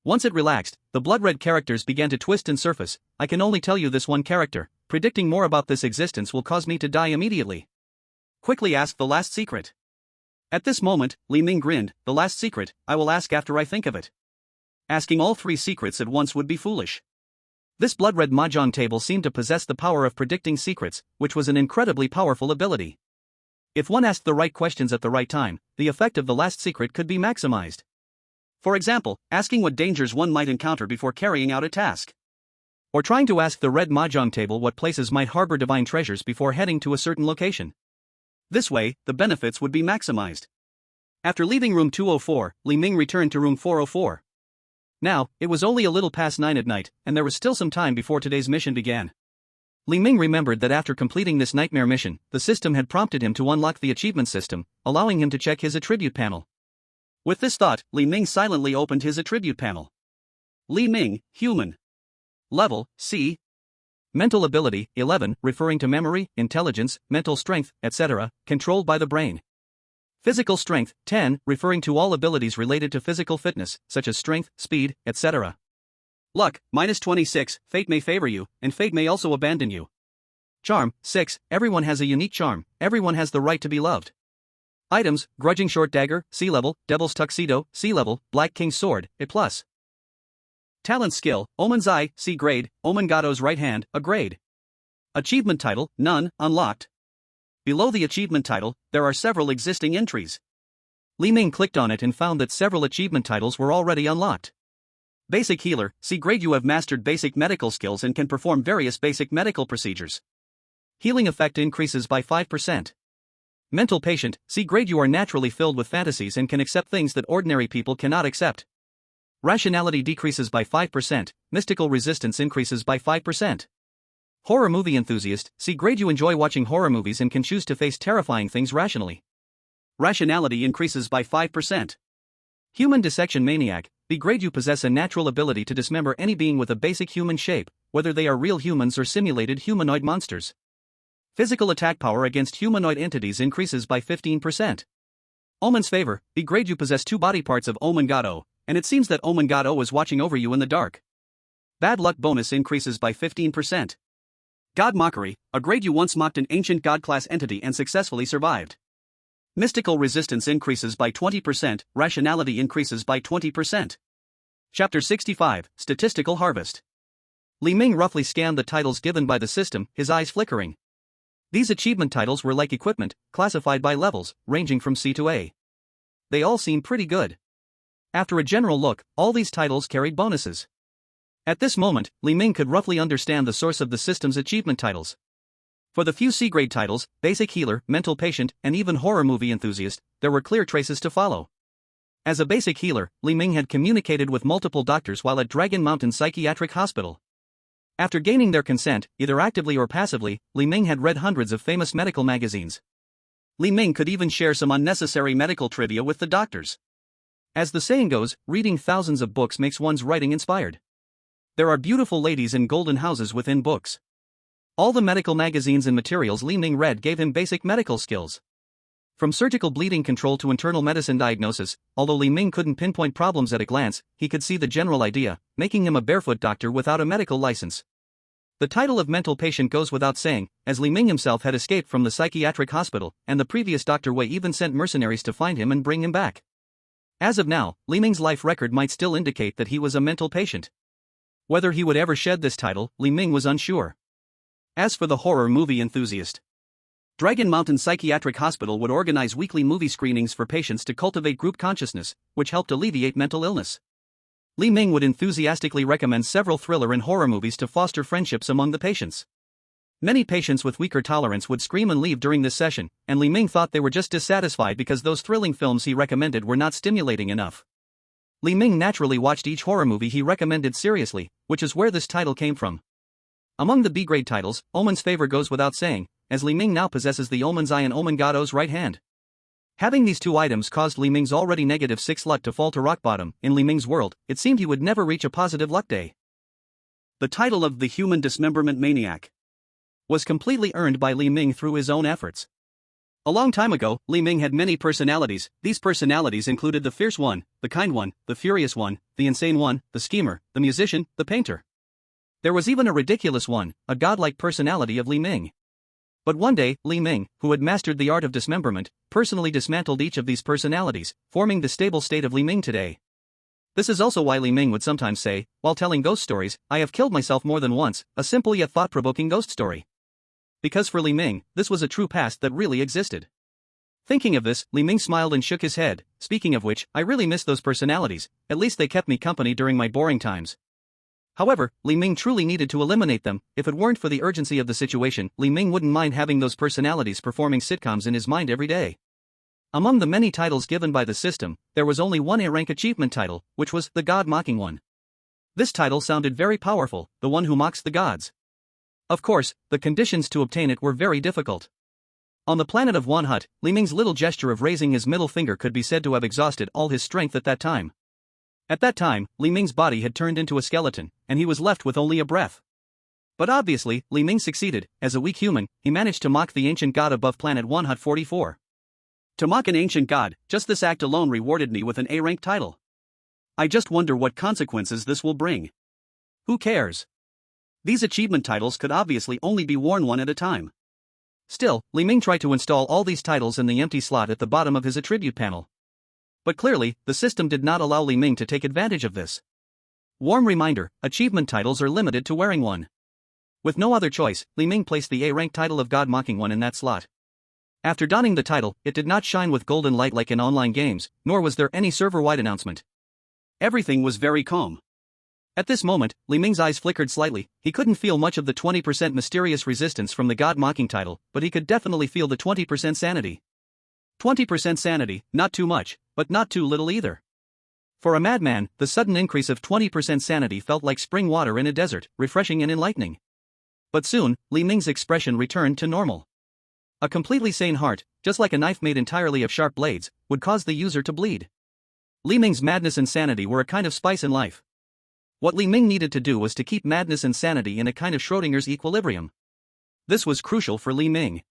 Once it relaxed, the blood-red characters began to twist and surface. I can only tell you this one character. Predicting more about this existence will cause me to die immediately. Quickly ask the last secret. At this moment, Li Ming grinned. The last secret, I will ask after I think of it. Asking all three secrets at once would be foolish. This blood-red mahjong table seemed to possess the power of predicting secrets, which was an incredibly powerful ability. If one asked the right questions at the right time, the effect of the last secret could be maximized. For example, asking what dangers one might encounter before carrying out a task. Or trying to ask the red mahjong table what places might harbor divine treasures before heading to a certain location. This way, the benefits would be maximized. After leaving room 204, Li Ming returned to room 404. Now, it was only a little past 9 at night, and there was still some time before today's mission began. Li Ming remembered that after completing this nightmare mission, the system had prompted him to unlock the achievement system, allowing him to check his attribute panel. With this thought, Li Ming silently opened his attribute panel. Li Ming, human. Level, C. Mental ability, 11, referring to memory, intelligence, mental strength, etc., controlled by the brain. Physical strength, 10, referring to all abilities related to physical fitness, such as strength, speed, etc. Luck, -26, fate may favor you, and fate may also abandon you. Charm, 6, everyone has a unique charm, everyone has the right to be loved. Items, grudging short dagger, C level, devil's tuxedo, C level, Black King's sword, A+. Talent skill, Omen's eye, C grade, Omen Gado's right hand, A grade. Achievement title, none, unlocked. Below the achievement title, there are several existing entries. Li Ming clicked on it and found that several achievement titles were already unlocked. Basic healer, C grade, you have mastered basic medical skills and can perform various basic medical procedures. Healing effect increases by 5%. Mental patient, C grade. You are naturally filled with fantasies and can accept things that ordinary people cannot accept. Rationality decreases by 5%, mystical resistance increases by 5%. Horror movie enthusiast, C grade. You enjoy watching horror movies and can choose to face terrifying things rationally. Rationality increases by 5%. Human dissection maniac, B grade. You possess a natural ability to dismember any being with a basic human shape, whether they are real humans or simulated humanoid monsters. Physical attack power against humanoid entities increases by 15%. Omen's favor, B grade. You possess 2 body parts of Omen God O, and it seems that Omen God O is watching over you in the dark. Bad luck bonus increases by 15%. God mockery, a grade. You once mocked an ancient god class entity and successfully survived. Mystical resistance increases by 20%, rationality increases by 20%. Chapter 65, Statistical Harvest. Li Ming roughly scanned the titles given by the system, his eyes flickering. These achievement titles were like equipment, classified by levels, ranging from C to A. They all seemed pretty good. After a general look, all these titles carried bonuses. At this moment, Li Ming could roughly understand the source of the system's achievement titles. For the few C-grade titles, basic healer, mental patient, and even horror movie enthusiast, there were clear traces to follow. As a basic healer, Li Ming had communicated with multiple doctors while at Dragon Mountain Psychiatric Hospital. After gaining their consent, either actively or passively, Li Ming had read hundreds of famous medical magazines. Li Ming could even share some unnecessary medical trivia with the doctors. As the saying goes, reading thousands of books makes one's writing inspired. There are beautiful ladies in golden houses within books. All the medical magazines and materials Li Ming read gave him basic medical skills. From surgical bleeding control to internal medicine diagnosis, although Li Ming couldn't pinpoint problems at a glance, he could see the general idea, making him a barefoot doctor without a medical license. The title of mental patient goes without saying, as Li Ming himself had escaped from the psychiatric hospital, and the previous Dr. Wei even sent mercenaries to find him and bring him back. As of now, Li Ming's life record might still indicate that he was a mental patient. Whether he would ever shed this title, Li Ming was unsure. As for the horror movie enthusiast, Dragon Mountain Psychiatric Hospital would organize weekly movie screenings for patients to cultivate group consciousness, which helped alleviate mental illness. Li Ming would enthusiastically recommend several thriller and horror movies to foster friendships among the patients. Many patients with weaker tolerance would scream and leave during this session, and Li Ming thought they were just dissatisfied because those thrilling films he recommended were not stimulating enough. Li Ming naturally watched each horror movie he recommended seriously, which is where this title came from. Among the B-grade titles, Omen's favor goes without saying, as Li Ming now possesses the Omen's Eye and Omen God O's right hand. Having these 2 items caused Li Ming's already -6 luck to fall to rock bottom. In Li Ming's world, it seemed he would never reach a positive luck day. The title of the Human Dismemberment Maniac was completely earned by Li Ming through his own efforts. A long time ago, Li Ming had many personalities. These personalities included the fierce one, the kind one, the furious one, the insane one, the schemer, the musician, the painter. There was even a ridiculous one, a godlike personality of Li Ming. But one day, Li Ming, who had mastered the art of dismemberment, personally dismantled each of these personalities, forming the stable state of Li Ming today. This is also why Li Ming would sometimes say, while telling ghost stories, "I have killed myself more than once," a simple yet thought-provoking ghost story. Because for Li Ming, this was a true past that really existed. Thinking of this, Li Ming smiled and shook his head. Speaking of which, I really miss those personalities, at least they kept me company during my boring times. However, Li Ming truly needed to eliminate them. If it weren't for the urgency of the situation, Li Ming wouldn't mind having those personalities performing sitcoms in his mind every day. Among the many titles given by the system, there was only one A-rank achievement title, which was the God-mocking one. This title sounded very powerful, the one who mocks the gods. Of course, the conditions to obtain it were very difficult. On the planet of Wan Hut, Li Ming's little gesture of raising his middle finger could be said to have exhausted all his strength at that time. At that time, Li Ming's body had turned into a skeleton, and he was left with only a breath. But obviously, Li Ming succeeded. As a weak human, he managed to mock the ancient god above planet 144. To mock an ancient god, just this act alone rewarded me with an A-rank title. I just wonder what consequences this will bring. Who cares? These achievement titles could obviously only be worn one at a time. Still, Li Ming tried to install all these titles in the empty slot at the bottom of his attribute panel. But clearly, the system did not allow Li Ming to take advantage of this. Warm reminder, achievement titles are limited to wearing one. With no other choice, Li Ming placed the A-rank title of God-mocking one in that slot. After donning the title, it did not shine with golden light like in online games, nor was there any server-wide announcement. Everything was very calm. At this moment, Li Ming's eyes flickered slightly. He couldn't feel much of the 20% mysterious resistance from the god-mocking title, but he could definitely feel the 20% sanity. 20% sanity, not too much, but not too little either. For a madman, the sudden increase of 20% sanity felt like spring water in a desert, refreshing and enlightening. But soon, Li Ming's expression returned to normal. A completely sane heart, just like a knife made entirely of sharp blades, would cause the user to bleed. Li Ming's madness and sanity were a kind of spice in life. What Li Ming needed to do was to keep madness and sanity in a kind of Schrödinger's equilibrium. This was crucial for Li Ming.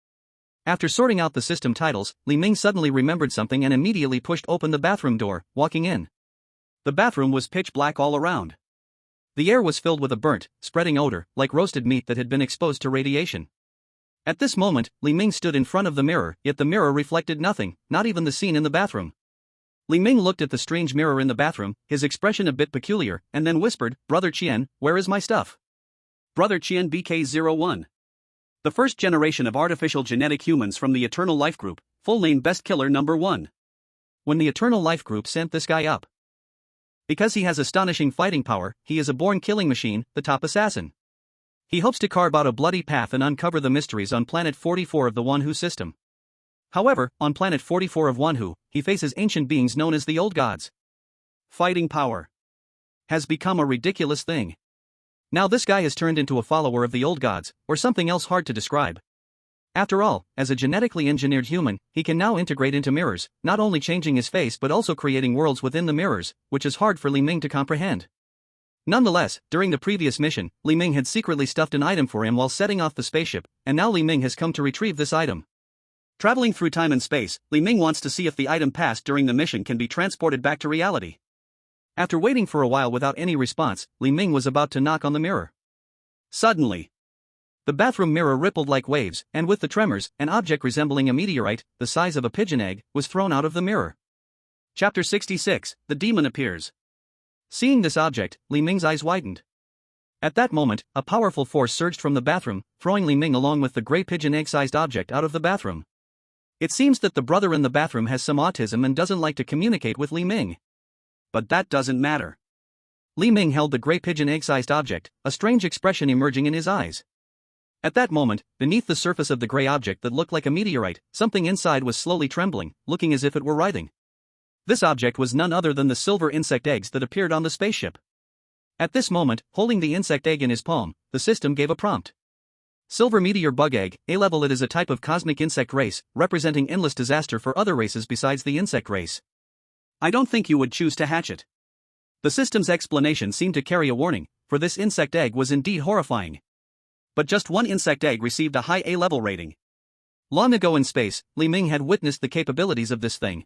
After sorting out the system titles, Li Ming suddenly remembered something and immediately pushed open the bathroom door, walking in. The bathroom was pitch black all around. The air was filled with a burnt, spreading odor, like roasted meat that had been exposed to radiation. At this moment, Li Ming stood in front of the mirror, yet the mirror reflected nothing, not even the scene in the bathroom. Li Ming looked at the strange mirror in the bathroom, his expression a bit peculiar, and then whispered, "Brother Qian, where is my stuff?" Brother Qian BK01. The first generation of artificial genetic humans from the Eternal Life Group, full name Best Killer Number 1. When the Eternal Life Group sent this guy up. Because he has astonishing fighting power, he is a born killing machine, the top assassin. He hopes to carve out a bloody path and uncover the mysteries on Planet 44 of the Wanhu system. However, on Planet 44 of Wanhu, he faces ancient beings known as the Old Gods. Fighting power has become a ridiculous thing. Now this guy has turned into a follower of the Old Gods, or something else hard to describe. After all, as a genetically engineered human, he can now integrate into mirrors, not only changing his face but also creating worlds within the mirrors, which is hard for Li Ming to comprehend. Nonetheless, during the previous mission, Li Ming had secretly stuffed an item for him while setting off the spaceship, and now Li Ming has come to retrieve this item. Traveling through time and space, Li Ming wants to see if the item passed during the mission can be transported back to reality. After waiting for a while without any response, Li Ming was about to knock on the mirror. Suddenly, the bathroom mirror rippled like waves, and with the tremors, an object resembling a meteorite, the size of a pigeon egg, was thrown out of the mirror. Chapter 66, The Demon Appears. Seeing this object, Li Ming's eyes widened. At that moment, a powerful force surged from the bathroom, throwing Li Ming along with the gray pigeon egg-sized object out of the bathroom. It seems that the brother in the bathroom has some autism and doesn't like to communicate with Li Ming. But that doesn't matter. Li Ming held the gray pigeon egg-sized object, a strange expression emerging in his eyes. At that moment, beneath the surface of the gray object that looked like a meteorite, something inside was slowly trembling, looking as if it were writhing. This object was none other than the silver insect eggs that appeared on the spaceship. At this moment, holding the insect egg in his palm, the system gave a prompt. Silver meteor bug egg, A-level. It is a type of cosmic insect race, representing endless disaster for other races besides the insect race. I don't think you would choose to hatch it. The system's explanation seemed to carry a warning, for this insect egg was indeed horrifying. But just one insect egg received a high A-level rating. Long ago in space, Li Ming had witnessed the capabilities of this thing.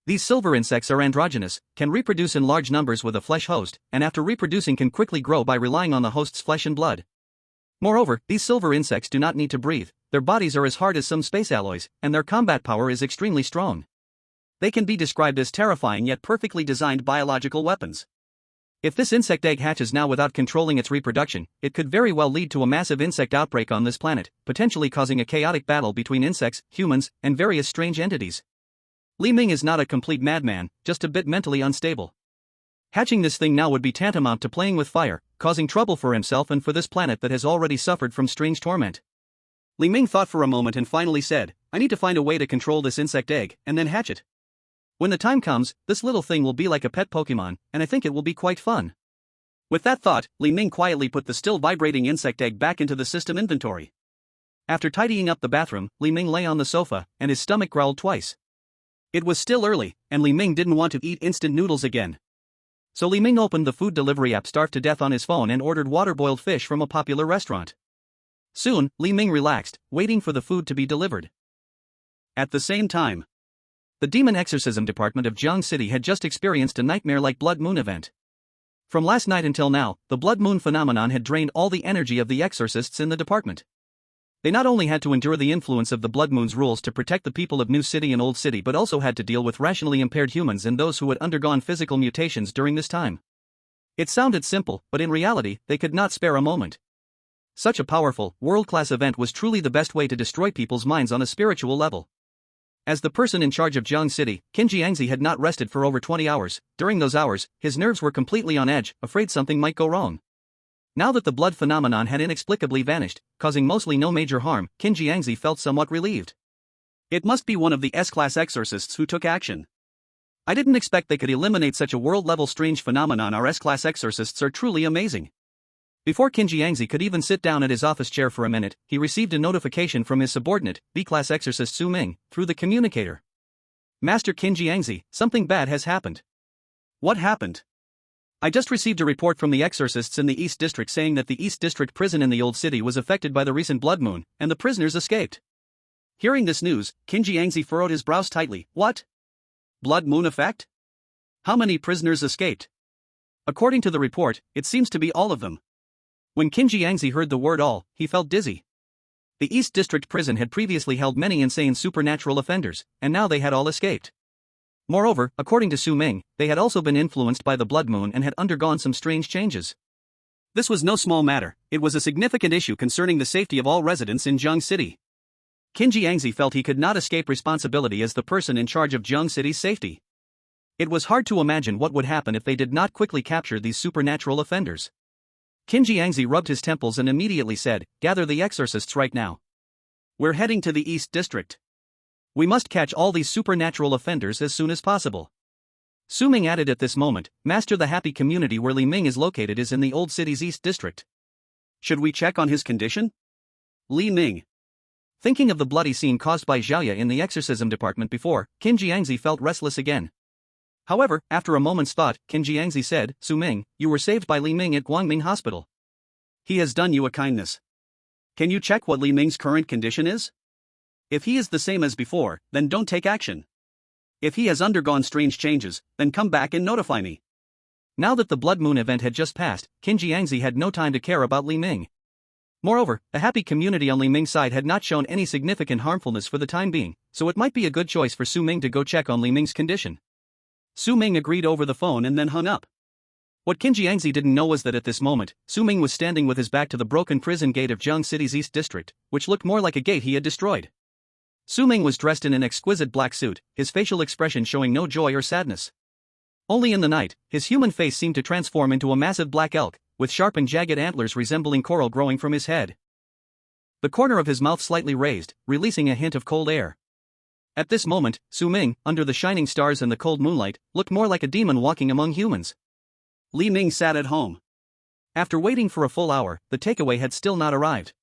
These silver insects are androgynous, can reproduce in large numbers with a flesh host, and after reproducing can quickly grow by relying on the host's flesh and blood. Moreover, these silver insects do not need to breathe, their bodies are as hard as some space alloys, and their combat power is extremely strong. They can be described as terrifying yet perfectly designed biological weapons. If this insect egg hatches now without controlling its reproduction, it could very well lead to a massive insect outbreak on this planet, potentially causing a chaotic battle between insects, humans, and various strange entities. Li Ming is not a complete madman, just a bit mentally unstable. Hatching this thing now would be tantamount to playing with fire, causing trouble for himself and for this planet that has already suffered from strange torment. Li Ming thought for a moment and finally said, I need to find a way to control this insect egg, and then hatch it. When the time comes, this little thing will be like a pet Pokemon, and I think it will be quite fun. With that thought, Li Ming quietly put the still vibrating insect egg back into the system inventory. After tidying up the bathroom, Li Ming lay on the sofa, and his stomach growled twice. It was still early, and Li Ming didn't want to eat instant noodles again. So Li Ming opened the food delivery app Starved to Death on his phone and ordered water-boiled fish from a popular restaurant. Soon, Li Ming relaxed, waiting for the food to be delivered. At the same time, the demon exorcism department of Jiang City had just experienced a nightmare-like blood moon event. From last night until now, the blood moon phenomenon had drained all the energy of the exorcists in the department. They not only had to endure the influence of the blood moon's rules to protect the people of New City and Old City but also had to deal with rationally impaired humans and those who had undergone physical mutations during this time. It sounded simple, but in reality, they could not spare a moment. Such a powerful, world-class event was truly the best way to destroy people's minds on a spiritual level. As the person in charge of Jiang City, Qin Jiangzi had not rested for over 20 hours. During those hours, his nerves were completely on edge, afraid something might go wrong. Now that the blood phenomenon had inexplicably vanished, causing mostly no major harm, Qin Jiangzi felt somewhat relieved. It must be one of the S-class exorcists who took action. I didn't expect they could eliminate such a world-level strange phenomenon. Our S-class exorcists are truly amazing. Before Qin Jiangzi could even sit down at his office chair for a minute, he received a notification from his subordinate, B-class exorcist Su Ming, through the communicator. Master Qin Jiangzi, something bad has happened. What happened? I just received a report from the exorcists in the East District saying that the East District prison in the Old City was affected by the recent blood moon, and the prisoners escaped. Hearing this news, Qin Jiangzi furrowed his brows tightly. What? Blood moon effect? How many prisoners escaped? According to the report, it seems to be all of them. When Qin Jiangzi heard the word all, he felt dizzy. The East District prison had previously held many insane supernatural offenders, and now they had all escaped. Moreover, according to Su Ming, they had also been influenced by the blood moon and had undergone some strange changes. This was no small matter, it was a significant issue concerning the safety of all residents in Jiang City. Qin Jiangzi felt he could not escape responsibility as the person in charge of Jiang City's safety. It was hard to imagine what would happen if they did not quickly capture these supernatural offenders. Qin Jiangzi rubbed his temples and immediately said, "Gather the exorcists right now. We're heading to the East District. We must catch all these supernatural offenders as soon as possible." Su Ming added at this moment, "Master, the happy community where Li Ming is located is in the Old City's East District. Should we check on his condition?" Li Ming. Thinking of the bloody scene caused by Xiaoya in the exorcism department before, Qin Jiangzi felt restless again. However, after a moment's thought, Qin Jiangzi said, "Su Ming, you were saved by Li Ming at Guangming Hospital. He has done you a kindness. Can you check what Li Ming's current condition is? If he is the same as before, then don't take action. If he has undergone strange changes, then come back and notify me." Now that the blood moon event had just passed, Qin Jiangzi had no time to care about Li Ming. Moreover, the happy community on Li Ming's side had not shown any significant harmfulness for the time being, so it might be a good choice for Su Ming to go check on Li Ming's condition. Su Ming agreed over the phone and then hung up. What Qin Jiangzi didn't know was that at this moment, Su Ming was standing with his back to the broken prison gate of Jiang City's East District, which looked more like a gate he had destroyed. Su Ming was dressed in an exquisite black suit, his facial expression showing no joy or sadness. Only in the night, his human face seemed to transform into a massive black elk, with sharp and jagged antlers resembling coral growing from his head. The corner of his mouth slightly raised, releasing a hint of cold air. At this moment, Su Ming, under the shining stars and the cold moonlight, looked more like a demon walking among humans. Li Ming sat at home. After waiting for a full hour, the takeaway had still not arrived.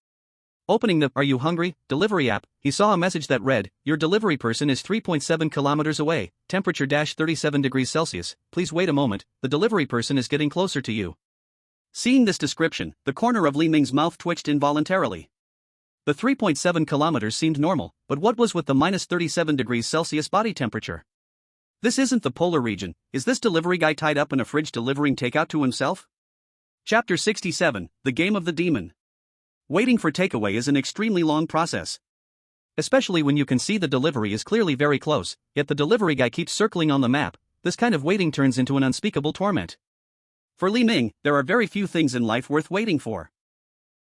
Opening the "Are you hungry?" delivery app, he saw a message that read, "Your delivery person is 3.7 kilometers away, temperature -37 degrees Celsius, please wait a moment, the delivery person is getting closer to you." Seeing this description, the corner of Li Ming's mouth twitched involuntarily. The 3.7 kilometers seemed normal, but what was with the -37 degrees Celsius body temperature? This isn't the polar region, is this delivery guy tied up in a fridge delivering takeout to himself? Chapter 67, The Game of the Demon. Waiting for takeaway is an extremely long process. Especially when you can see the delivery is clearly very close, yet the delivery guy keeps circling on the map. This kind of waiting turns into an unspeakable torment. For Li Ming, there are very few things in life worth waiting for.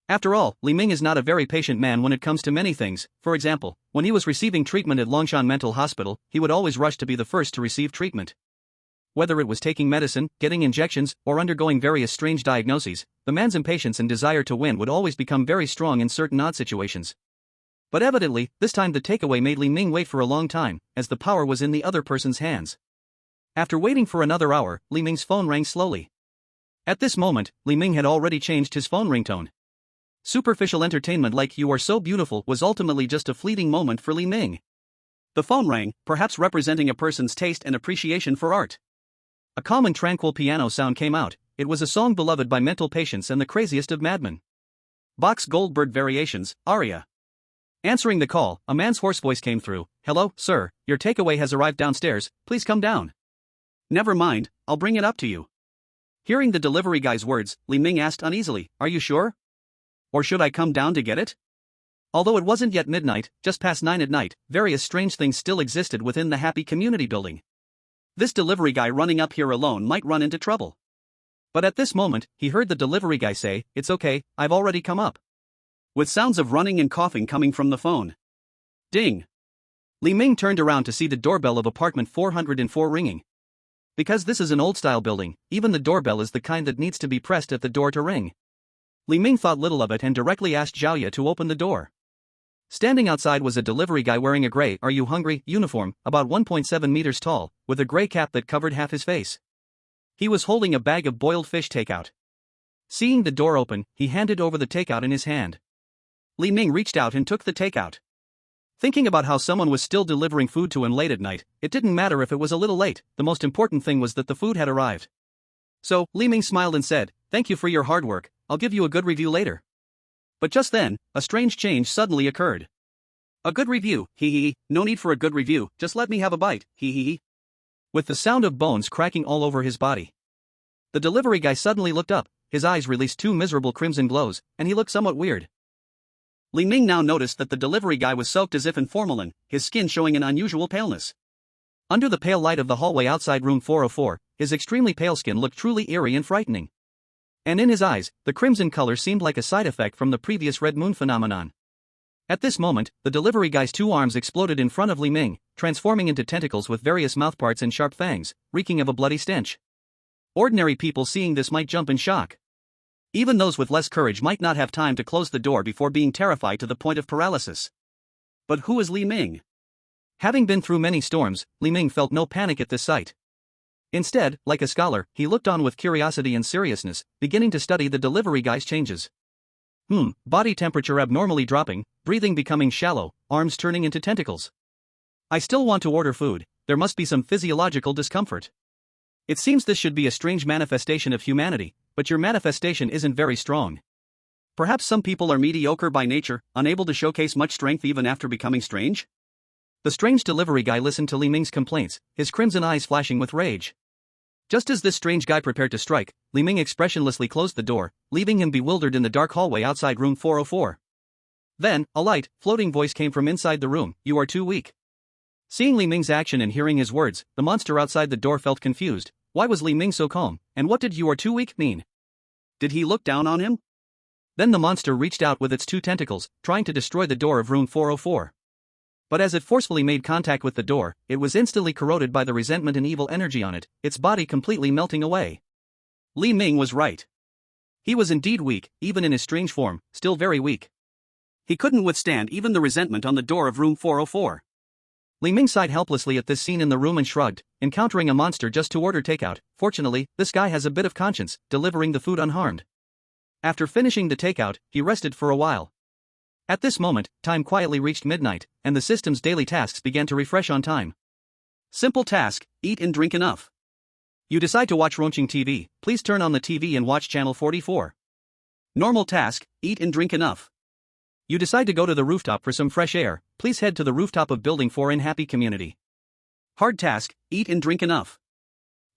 After all, Li Ming is not a very patient man when it comes to many things. For example, when he was receiving treatment at Longshan Mental Hospital, he would always rush to be the first to receive treatment. Whether it was taking medicine, getting injections, or undergoing various strange diagnoses, the man's impatience and desire to win would always become very strong in certain odd situations. But evidently, this time the takeaway made Li Ming wait for a long time, as the power was in the other person's hands. After waiting for another hour, Li Ming's phone rang slowly. At this moment, Li Ming had already changed his phone ringtone. Superficial entertainment like "You are so beautiful" was ultimately just a fleeting moment for Li Ming. The phone rang, perhaps representing a person's taste and appreciation for art. A calm and tranquil piano sound came out. It was a song beloved by mental patients and the craziest of madmen. Bach's Goldberg Variations, aria. Answering the call, a man's hoarse voice came through. "Hello, sir, your takeaway has arrived downstairs, please come down." "Never mind, I'll bring it up to you." Hearing the delivery guy's words, Li Ming asked uneasily, "Are you sure? Or should I come down to get it?" Although it wasn't yet midnight, just past 9 at night, various strange things still existed within the happy community building. This delivery guy running up here alone might run into trouble. But at this moment, he heard the delivery guy say, "It's okay, I've already come up." With sounds of running and coughing coming from the phone. Ding! Li Ming turned around to see the doorbell of apartment 404 ringing. Because this is an old-style building, even the doorbell is the kind that needs to be pressed at the door to ring. Li Ming thought little of it and directly asked Zhao Ye to open the door. Standing outside was a delivery guy wearing a gray "Are you hungry?" uniform, about 1.7 meters tall, with a gray cap that covered half his face. He was holding a bag of boiled fish takeout. Seeing the door open, he handed over the takeout in his hand. Li Ming reached out and took the takeout. Thinking about how someone was still delivering food to him late at night, it didn't matter if it was a little late, the most important thing was that the food had arrived. So, Li Ming smiled and said, "Thank you for your hard work, I'll give you a good review later." But just then, a strange change suddenly occurred. "A good review, hee hee, no need for a good review, just let me have a bite, hee hee." With the sound of bones cracking all over his body. The delivery guy suddenly looked up, his eyes released two miserable crimson glows, and he looked somewhat weird. Li Ming now noticed that the delivery guy was soaked as if in formalin, his skin showing an unusual paleness. Under the pale light of the hallway outside room 404, his extremely pale skin looked truly eerie and frightening. And in his eyes, the crimson color seemed like a side effect from the previous red moon phenomenon. At this moment, the delivery guy's two arms exploded in front of Li Ming, transforming into tentacles with various mouthparts and sharp fangs, reeking of a bloody stench. Ordinary people seeing this might jump in shock. Even those with less courage might not have time to close the door before being terrified to the point of paralysis. But who is Li Ming? Having been through many storms, Li Ming felt no panic at this sight. Instead, like a scholar, he looked on with curiosity and seriousness, beginning to study the delivery guy's changes. Body temperature abnormally dropping, breathing becoming shallow, arms turning into tentacles. I still want to order food, there must be some physiological discomfort. It seems this should be a strange manifestation of humanity, but your manifestation isn't very strong. Perhaps some people are mediocre by nature, unable to showcase much strength even after becoming strange? The strange delivery guy listened to Li Ming's complaints, his crimson eyes flashing with rage. Just as this strange guy prepared to strike, Li Ming expressionlessly closed the door, leaving him bewildered in the dark hallway outside room 404. Then, a light, floating voice came from inside the room, "You are too weak." Seeing Li Ming's action and hearing his words, the monster outside the door felt confused. Why was Li Ming so calm, and what did "you are too weak" mean? Did he look down on him? Then the monster reached out with its two tentacles, trying to destroy the door of room 404. But as it forcefully made contact with the door, it was instantly corroded by the resentment and evil energy on it, its body completely melting away. Li Ming was right. He was indeed weak, even in his strange form, still very weak. He couldn't withstand even the resentment on the door of room 404. Li Ming sighed helplessly at this scene in the room and shrugged, encountering a monster just to order takeout. Fortunately, this guy has a bit of conscience, delivering the food unharmed. After finishing the takeout, he rested for a while. At this moment, time quietly reached midnight, and the system's daily tasks began to refresh on time. Simple task, eat and drink enough. You decide to watch Ronching TV, please turn on the TV and watch channel 44. Normal task, eat and drink enough. You decide to go to the rooftop for some fresh air, please head to the rooftop of Building 4 in Happy Community. Hard task, eat and drink enough.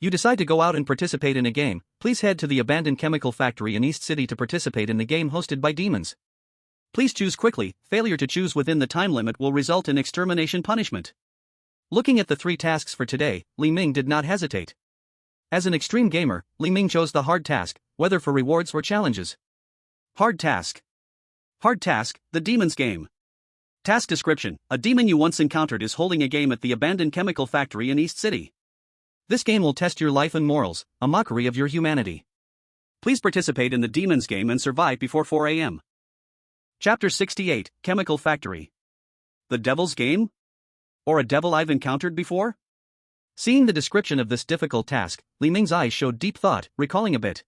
You decide to go out and participate in a game, please head to the abandoned chemical factory in East City to participate in the game hosted by demons. Please choose quickly, failure to choose within the time limit will result in extermination punishment. Looking at the three tasks for today, Li Ming did not hesitate. As an extreme gamer, Li Ming chose the hard task, whether for rewards or challenges. Hard task. Hard task, the demon's game. Task description: a demon you once encountered is holding a game at the abandoned chemical factory in East City. This game will test your life and morals, a mockery of your humanity. Please participate in the demon's game and survive before 4 a.m. Chapter 68, Chemical Factory. The Devil's Game? Or a devil I've encountered before? Seeing the description of this difficult task, Li Ming's eyes showed deep thought, recalling a bit.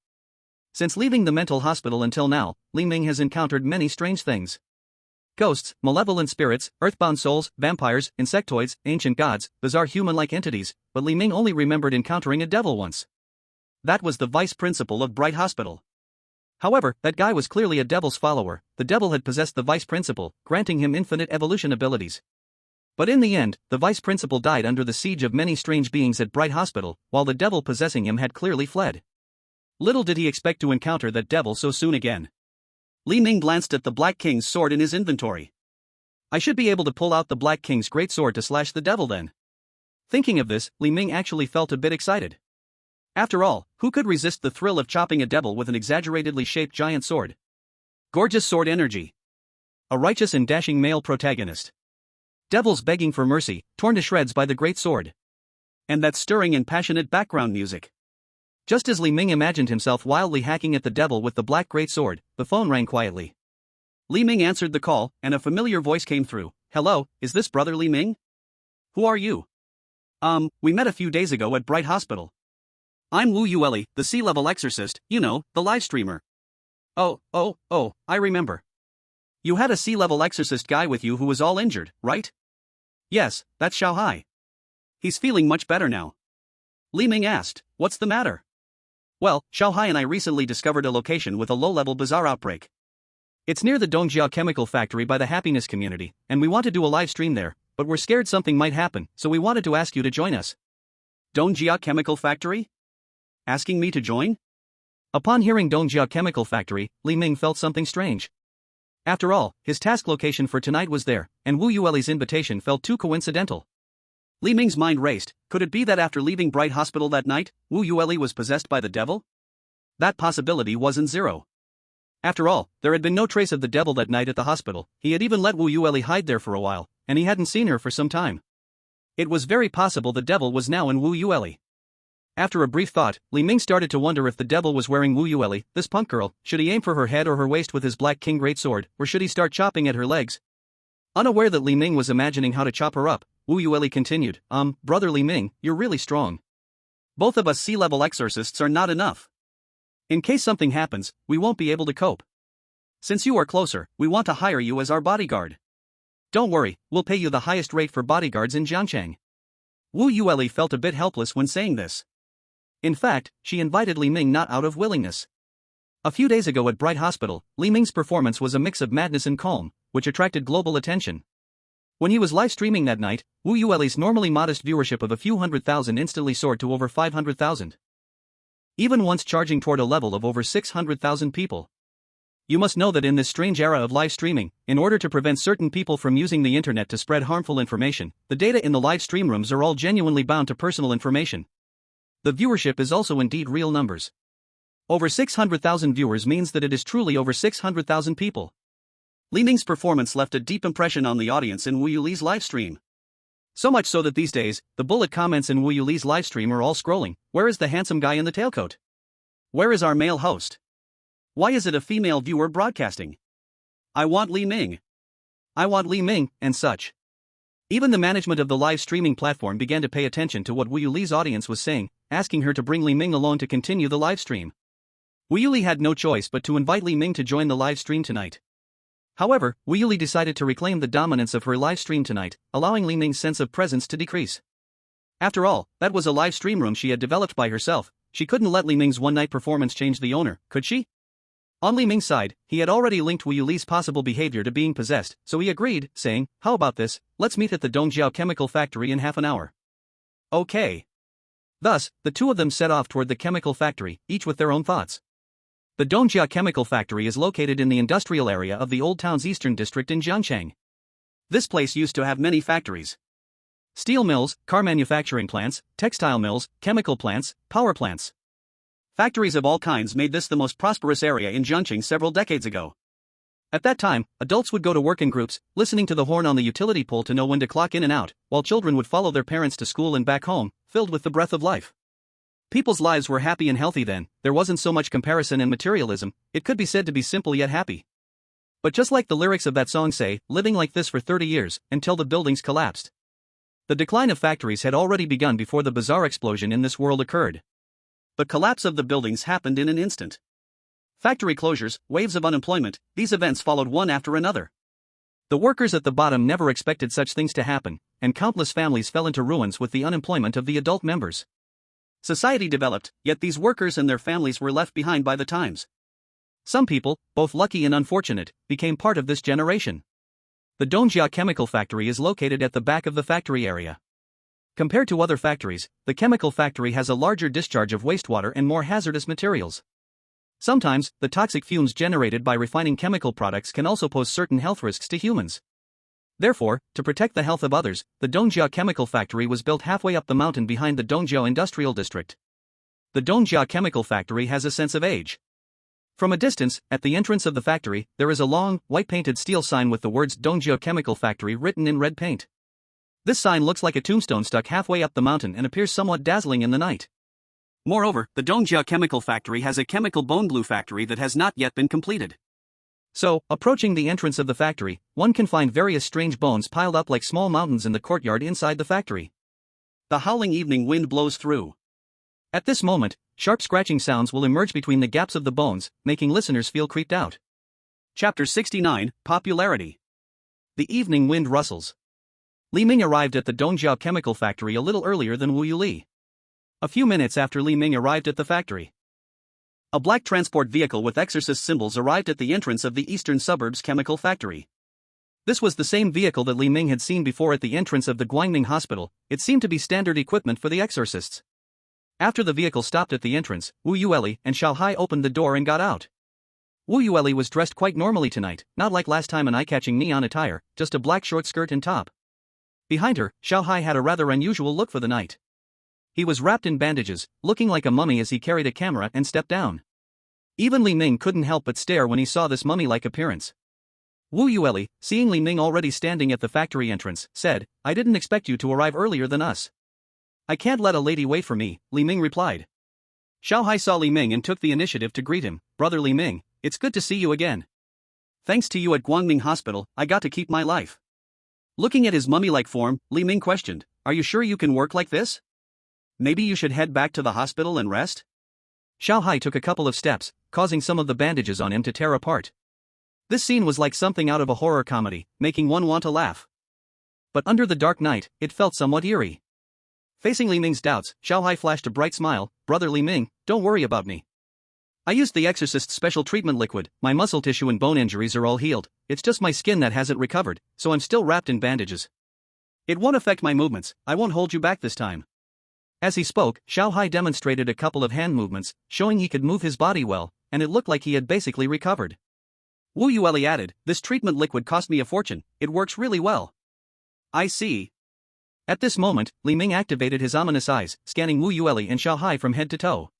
Since leaving the mental hospital until now, Li Ming has encountered many strange things. Ghosts, malevolent spirits, earthbound souls, vampires, insectoids, ancient gods, bizarre human-like entities, but Li Ming only remembered encountering a devil once. That was the vice principal of Bright Hospital. However, that guy was clearly a devil's follower. The devil had possessed the vice principal, granting him infinite evolution abilities. But in the end, the vice principal died under the siege of many strange beings at Bright Hospital, while the devil possessing him had clearly fled. Little did he expect to encounter that devil so soon again. Li Ming glanced at the Black King's sword in his inventory. I should be able to pull out the Black King's great sword to slash the devil then. Thinking of this, Li Ming actually felt a bit excited. After all, who could resist the thrill of chopping a devil with an exaggeratedly shaped giant sword? Gorgeous sword energy. A righteous and dashing male protagonist. Devils begging for mercy, torn to shreds by the great sword. And that stirring and passionate background music. Just as Li Ming imagined himself wildly hacking at the devil with the black great sword, the phone rang quietly. Li Ming answered the call, and a familiar voice came through. Hello, is this Brother Li Ming? Who are you? We met a few days ago at Bright Hospital. I'm Wu Yueli, the sea-level exorcist, you know, the live streamer. Oh, I remember. You had a sea-level exorcist guy with you who was all injured, right? Yes, that's Xiaohai. He's feeling much better now. Li Ming asked, what's the matter? Well, Xiaohai and I recently discovered a location with a low-level bazaar outbreak. It's near the Dongjia chemical factory by the happiness community, and we want to do a live stream there, but we're scared something might happen, so we wanted to ask you to join us. Dongjia chemical factory? Asking me to join? Upon hearing Dongjia chemical factory, Li Ming felt something strange. After all, his task location for tonight was there, and Wu Yueli's invitation felt too coincidental. Li Ming's mind raced. Could it be that after leaving Bright Hospital that night, Wu Yueli was possessed by the devil? That possibility wasn't zero. After all, there had been no trace of the devil that night at the hospital. He had even let Wu Yueli hide there for a while, and he hadn't seen her for some time. It was very possible the devil was now in Wu Yueli. After a brief thought, Li Ming started to wonder if the devil was wearing Wu Yueli, this punk girl. Should he aim for her head or her waist with his black king greatsword, or should he start chopping at her legs? Unaware that Li Ming was imagining how to chop her up, Wu Yueli continued, Brother Li Ming, you're really strong. Both of us sea-level exorcists are not enough. In case something happens, we won't be able to cope. Since you are closer, we want to hire you as our bodyguard. Don't worry, we'll pay you the highest rate for bodyguards in Jiangcheng. Wu Yueli felt a bit helpless when saying this. In fact, she invited Li Ming not out of willingness. A few days ago at Bright Hospital, Li Ming's performance was a mix of madness and calm, which attracted global attention. When he was live streaming that night, Wu Yueli's normally modest viewership of a few 100,000 instantly soared to over 500,000. Even once charging toward a level of over 600,000 people. You must know that in this strange era of live streaming, in order to prevent certain people from using the internet to spread harmful information, the data in the live stream rooms are all genuinely bound to personal information. The viewership is also indeed real numbers. Over 600,000 viewers means that it is truly over 600,000 people. Li Ming's performance left a deep impression on the audience in Wu Yuli's livestream. So much so that these days, the bullet comments in Wu Yuli's livestream are all scrolling. Where is the handsome guy in the tailcoat? Where is our male host? Why is it a female viewer broadcasting? I want Li Ming. I want Li Ming, and such. Even the management of the live streaming platform began to pay attention to what Wu Yuli's audience was saying, asking her to bring Li Ming along to continue the live stream. Wu Yuli had no choice but to invite Li Ming to join the live stream tonight. However, Wu Yuli decided to reclaim the dominance of her live stream tonight, allowing Li Ming's sense of presence to decrease. After all, that was a live stream room she had developed by herself. She couldn't let Li Ming's one-night performance change the owner, could she? On Li Ming's side, he had already linked Wu Yuli's possible behavior to being possessed, so he agreed, saying, how about this, let's meet at the Dongjiao chemical factory in half an hour. Okay. Thus, the two of them set off toward the chemical factory, each with their own thoughts. The Dongjia chemical factory is located in the industrial area of the Old Town's eastern district in Jiangcheng. This place used to have many factories. Steel mills, car manufacturing plants, textile mills, chemical plants, power plants. Factories of all kinds made this the most prosperous area in Jiangcheng several decades ago. At that time, adults would go to work in groups, listening to the horn on the utility pole to know when to clock in and out, while children would follow their parents to school and back home, filled with the breath of life. People's lives were happy and healthy then. There wasn't so much comparison and materialism, it could be said to be simple yet happy. But just like the lyrics of that song say, living like this for 30 years, until the buildings collapsed. The decline of factories had already begun before the bizarre explosion in this world occurred. The collapse of the buildings happened in an instant. Factory closures, waves of unemployment, these events followed one after another. The workers at the bottom never expected such things to happen, and countless families fell into ruins with the unemployment of the adult members. Society developed, yet these workers and their families were left behind by the times. Some people, both lucky and unfortunate, became part of this generation. The Dongjia chemical factory is located at the back of the factory area. Compared to other factories, the chemical factory has a larger discharge of wastewater and more hazardous materials. Sometimes, the toxic fumes generated by refining chemical products can also pose certain health risks to humans. Therefore, to protect the health of others, the Dongjia chemical factory was built halfway up the mountain behind the Dongjiao industrial district. The Dongjia chemical factory has a sense of age. From a distance, at the entrance of the factory, there is a long, white-painted steel sign with the words Dongjia Chemical Factory written in red paint. This sign looks like a tombstone stuck halfway up the mountain and appears somewhat dazzling in the night. Moreover, the Dongjia chemical factory has a chemical bone glue factory that has not yet been completed. So, approaching the entrance of the factory, one can find various strange bones piled up like small mountains in the courtyard inside the factory. The howling evening wind blows through. At this moment, sharp scratching sounds will emerge between the gaps of the bones, making listeners feel creeped out. Chapter 69, Popularity. The evening wind rustles. Li Ming arrived at the Dongjia chemical factory a little earlier than Wu Yuli. A few minutes after Li Ming arrived at the factory, a black transport vehicle with exorcist symbols arrived at the entrance of the eastern suburbs chemical factory. This was the same vehicle that Li Ming had seen before at the entrance of the Guangming hospital. It seemed to be standard equipment for the exorcists. After the vehicle stopped at the entrance, Wu Yueli and Xiao Hai opened the door and got out. Wu Yueli was dressed quite normally tonight, not like last time an eye-catching neon attire, just a black short skirt and top. Behind her, Xiao Hai had a rather unusual look for the night. He was wrapped in bandages, looking like a mummy as he carried a camera and stepped down. Even Li Ming couldn't help but stare when he saw this mummy-like appearance. Wu Yueli, seeing Li Ming already standing at the factory entrance, said, "I didn't expect you to arrive earlier than us." "I can't let a lady wait for me," Li Ming replied. Xiao Hai saw Li Ming and took the initiative to greet him. "Brother Li Ming, it's good to see you again. Thanks to you at Guangming Hospital, I got to keep my life." Looking at his mummy-like form, Li Ming questioned, "Are you sure you can work like this? Maybe you should head back to the hospital and rest?" Xiao Hai took a couple of steps, causing some of the bandages on him to tear apart. This scene was like something out of a horror comedy, making one want to laugh. But under the dark night, it felt somewhat eerie. Facing Li Ming's doubts, Xiao Hai flashed a bright smile. "Brother Li Ming, don't worry about me. I used the Exorcist's special treatment liquid, my muscle tissue and bone injuries are all healed, it's just my skin that hasn't recovered, so I'm still wrapped in bandages. It won't affect my movements, I won't hold you back this time." As he spoke, Xiao Hai demonstrated a couple of hand movements, showing he could move his body well, and it looked like he had basically recovered. Wu Yueli added, "This treatment liquid cost me a fortune, it works really well." "I see." At this moment, Li Ming activated his ominous eyes, scanning Wu Yueli and Xiao Hai from head to toe.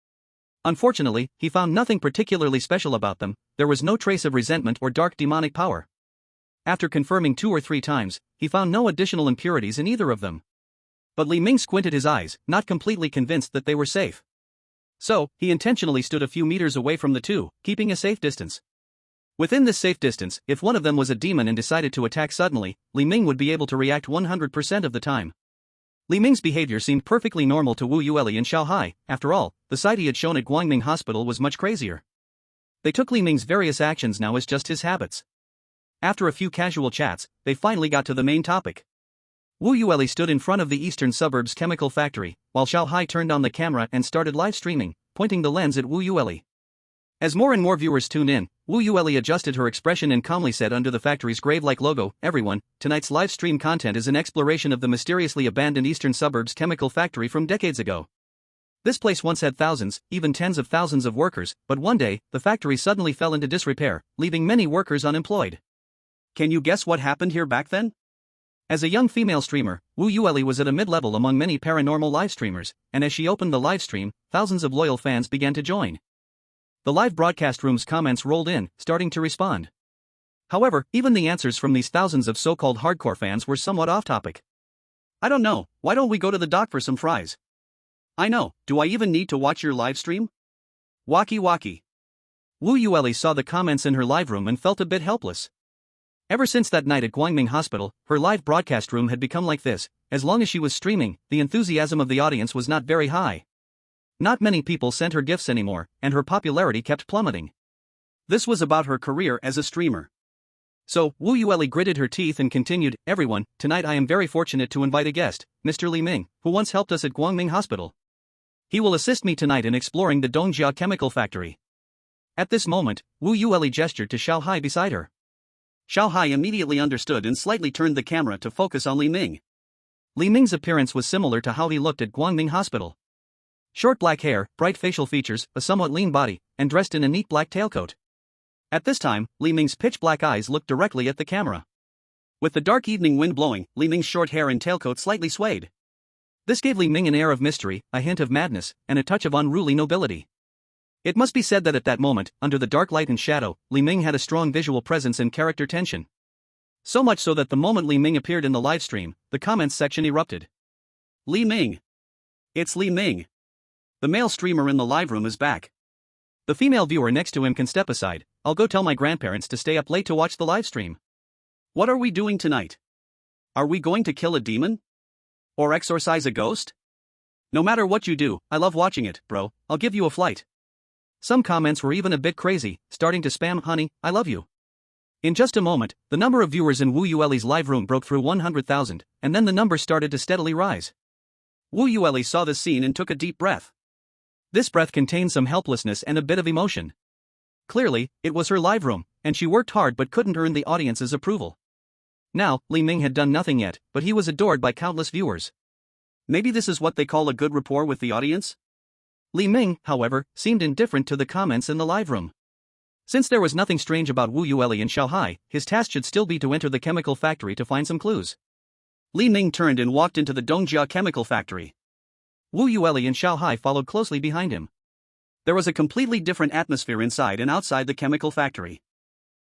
Unfortunately, he found nothing particularly special about them. There was no trace of resentment or dark demonic power. After confirming 2 or 3 times, he found no additional impurities in either of them. But Li Ming squinted his eyes, not completely convinced that they were safe. So, he intentionally stood a few meters away from the two, keeping a safe distance. Within this safe distance, if one of them was a demon and decided to attack suddenly, Li Ming would be able to react 100% of the time. Li Ming's behavior seemed perfectly normal to Wu Yueli and Xiao Hai. After all, the side he had shown at Guangming Hospital was much crazier. They took Li Ming's various actions now as just his habits. After a few casual chats, they finally got to the main topic. Wu Yueli stood in front of the eastern suburbs chemical factory, while Xiao Hai turned on the camera and started live streaming, pointing the lens at Wu Yueli. As more and more viewers tuned in, Wu Yueli adjusted her expression and calmly said under the factory's grave-like logo, "Everyone, tonight's live stream content is an exploration of the mysteriously abandoned eastern suburbs chemical factory from decades ago. This place once had thousands, even tens of thousands of workers, but one day, the factory suddenly fell into disrepair, leaving many workers unemployed. Can you guess what happened here back then?" As a young female streamer, Wu Yueli was at a mid-level among many paranormal live streamers, and as she opened the live stream, thousands of loyal fans began to join. The live broadcast room's comments rolled in, starting to respond. However, even the answers from these thousands of so-called hardcore fans were somewhat off-topic. "I don't know, why don't we go to the dock for some fries?" "I know, do I even need to watch your live stream?" "Walkie walkie." Wu Yueli saw the comments in her live room and felt a bit helpless. Ever since that night at Guangming Hospital, her live broadcast room had become like this. As long as she was streaming, the enthusiasm of the audience was not very high. Not many people sent her gifts anymore, and her popularity kept plummeting. This was about her career as a streamer. So, Wu Yueli gritted her teeth and continued, "Everyone, tonight I am very fortunate to invite a guest, Mr. Li Ming, who once helped us at Guangming Hospital. He will assist me tonight in exploring the Dongjia chemical factory." At this moment, Wu Yueli gestured to Xiao Hai beside her. Xiao Hai immediately understood and slightly turned the camera to focus on Li Ming. Li Ming's appearance was similar to how he looked at Guangming Hospital. Short black hair, bright facial features, a somewhat lean body, and dressed in a neat black tailcoat. At this time, Li Ming's pitch-black eyes looked directly at the camera. With the dark evening wind blowing, Li Ming's short hair and tailcoat slightly swayed. This gave Li Ming an air of mystery, a hint of madness, and a touch of unruly nobility. It must be said that at that moment, under the dark light and shadow, Li Ming had a strong visual presence and character tension. So much so that the moment Li Ming appeared in the livestream, the comments section erupted. Li Ming. It's Li Ming. The male streamer in the live room is back. The female viewer next to him can step aside. I'll go tell my grandparents to stay up late to watch the livestream. What are we doing tonight? Are we going to kill a demon? Or exorcise a ghost? No matter what you do, I love watching it, bro. I'll give you a flight. Some comments were even a bit crazy, starting to spam, honey, I love you. In just a moment, the number of viewers in Wu Yueli's live room broke through 100,000, and then the number started to steadily rise. Wu Yueli saw the scene and took a deep breath. This breath contained some helplessness and a bit of emotion. Clearly, it was her live room, and she worked hard but couldn't earn the audience's approval. Now, Li Ming had done nothing yet, but he was adored by countless viewers. Maybe this is what they call a good rapport with the audience? Li Ming, however, seemed indifferent to the comments in the live room. Since there was nothing strange about Wu Yueli and Xiaohai, his task should still be to enter the chemical factory to find some clues. Li Ming turned and walked into the Dongjia chemical factory. Wu Yueli and Xiaohai followed closely behind him. There was a completely different atmosphere inside and outside the chemical factory.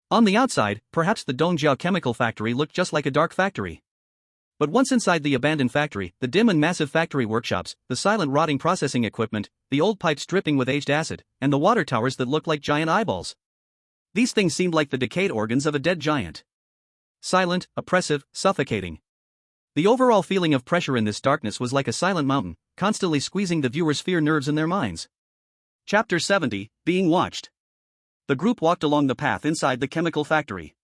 On the outside, perhaps the Dongjia chemical factory looked just like a dark factory. But once inside the abandoned factory, the dim and massive factory workshops, the silent rotting processing equipment, the old pipes dripping with aged acid, and the water towers that looked like giant eyeballs. These things seemed like the decayed organs of a dead giant. Silent, oppressive, suffocating. The overall feeling of pressure in this darkness was like a silent mountain, constantly squeezing the viewer's fear nerves in their minds. Chapter 70, Being Watched. The group walked along the path inside the chemical factory.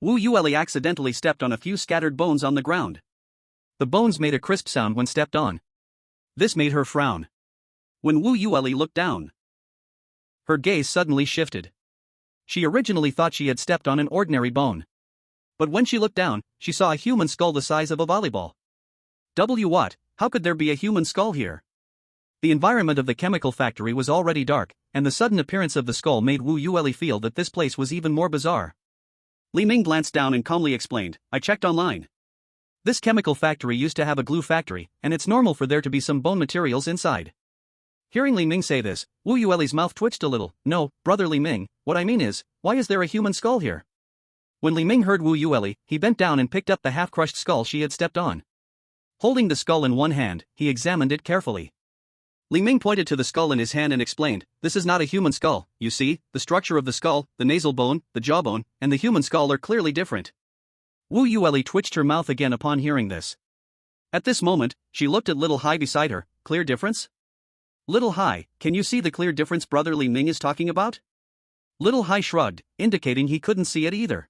Wu Yueli accidentally stepped on a few scattered bones on the ground. The bones made a crisp sound when stepped on. This made her frown. When Wu Yueli looked down, her gaze suddenly shifted. She originally thought she had stepped on an ordinary bone. But when she looked down, she saw a human skull the size of a volleyball. What? How could there be a human skull here? The environment of the chemical factory was already dark, and the sudden appearance of the skull made Wu Yueli feel that this place was even more bizarre. Li Ming glanced down and calmly explained, I checked online. This chemical factory used to have a glue factory, and it's normal for there to be some bone materials inside. Hearing Li Ming say this, Wu Yueli's mouth twitched a little. No, brother Li Ming, what I mean is, why is there a human skull here? When Li Ming heard Wu Yueli, he bent down and picked up the half-crushed skull she had stepped on. Holding the skull in one hand, he examined it carefully. Li Ming pointed to the skull in his hand and explained, this is not a human skull, you see, the structure of the skull, the nasal bone, the jawbone, and the human skull are clearly different. Wu Yueli twitched her mouth again upon hearing this. At this moment, she looked at Little Hai beside her. Clear difference? Little Hai, can you see the clear difference brother Li Ming is talking about? Little Hai shrugged, indicating he couldn't see it either.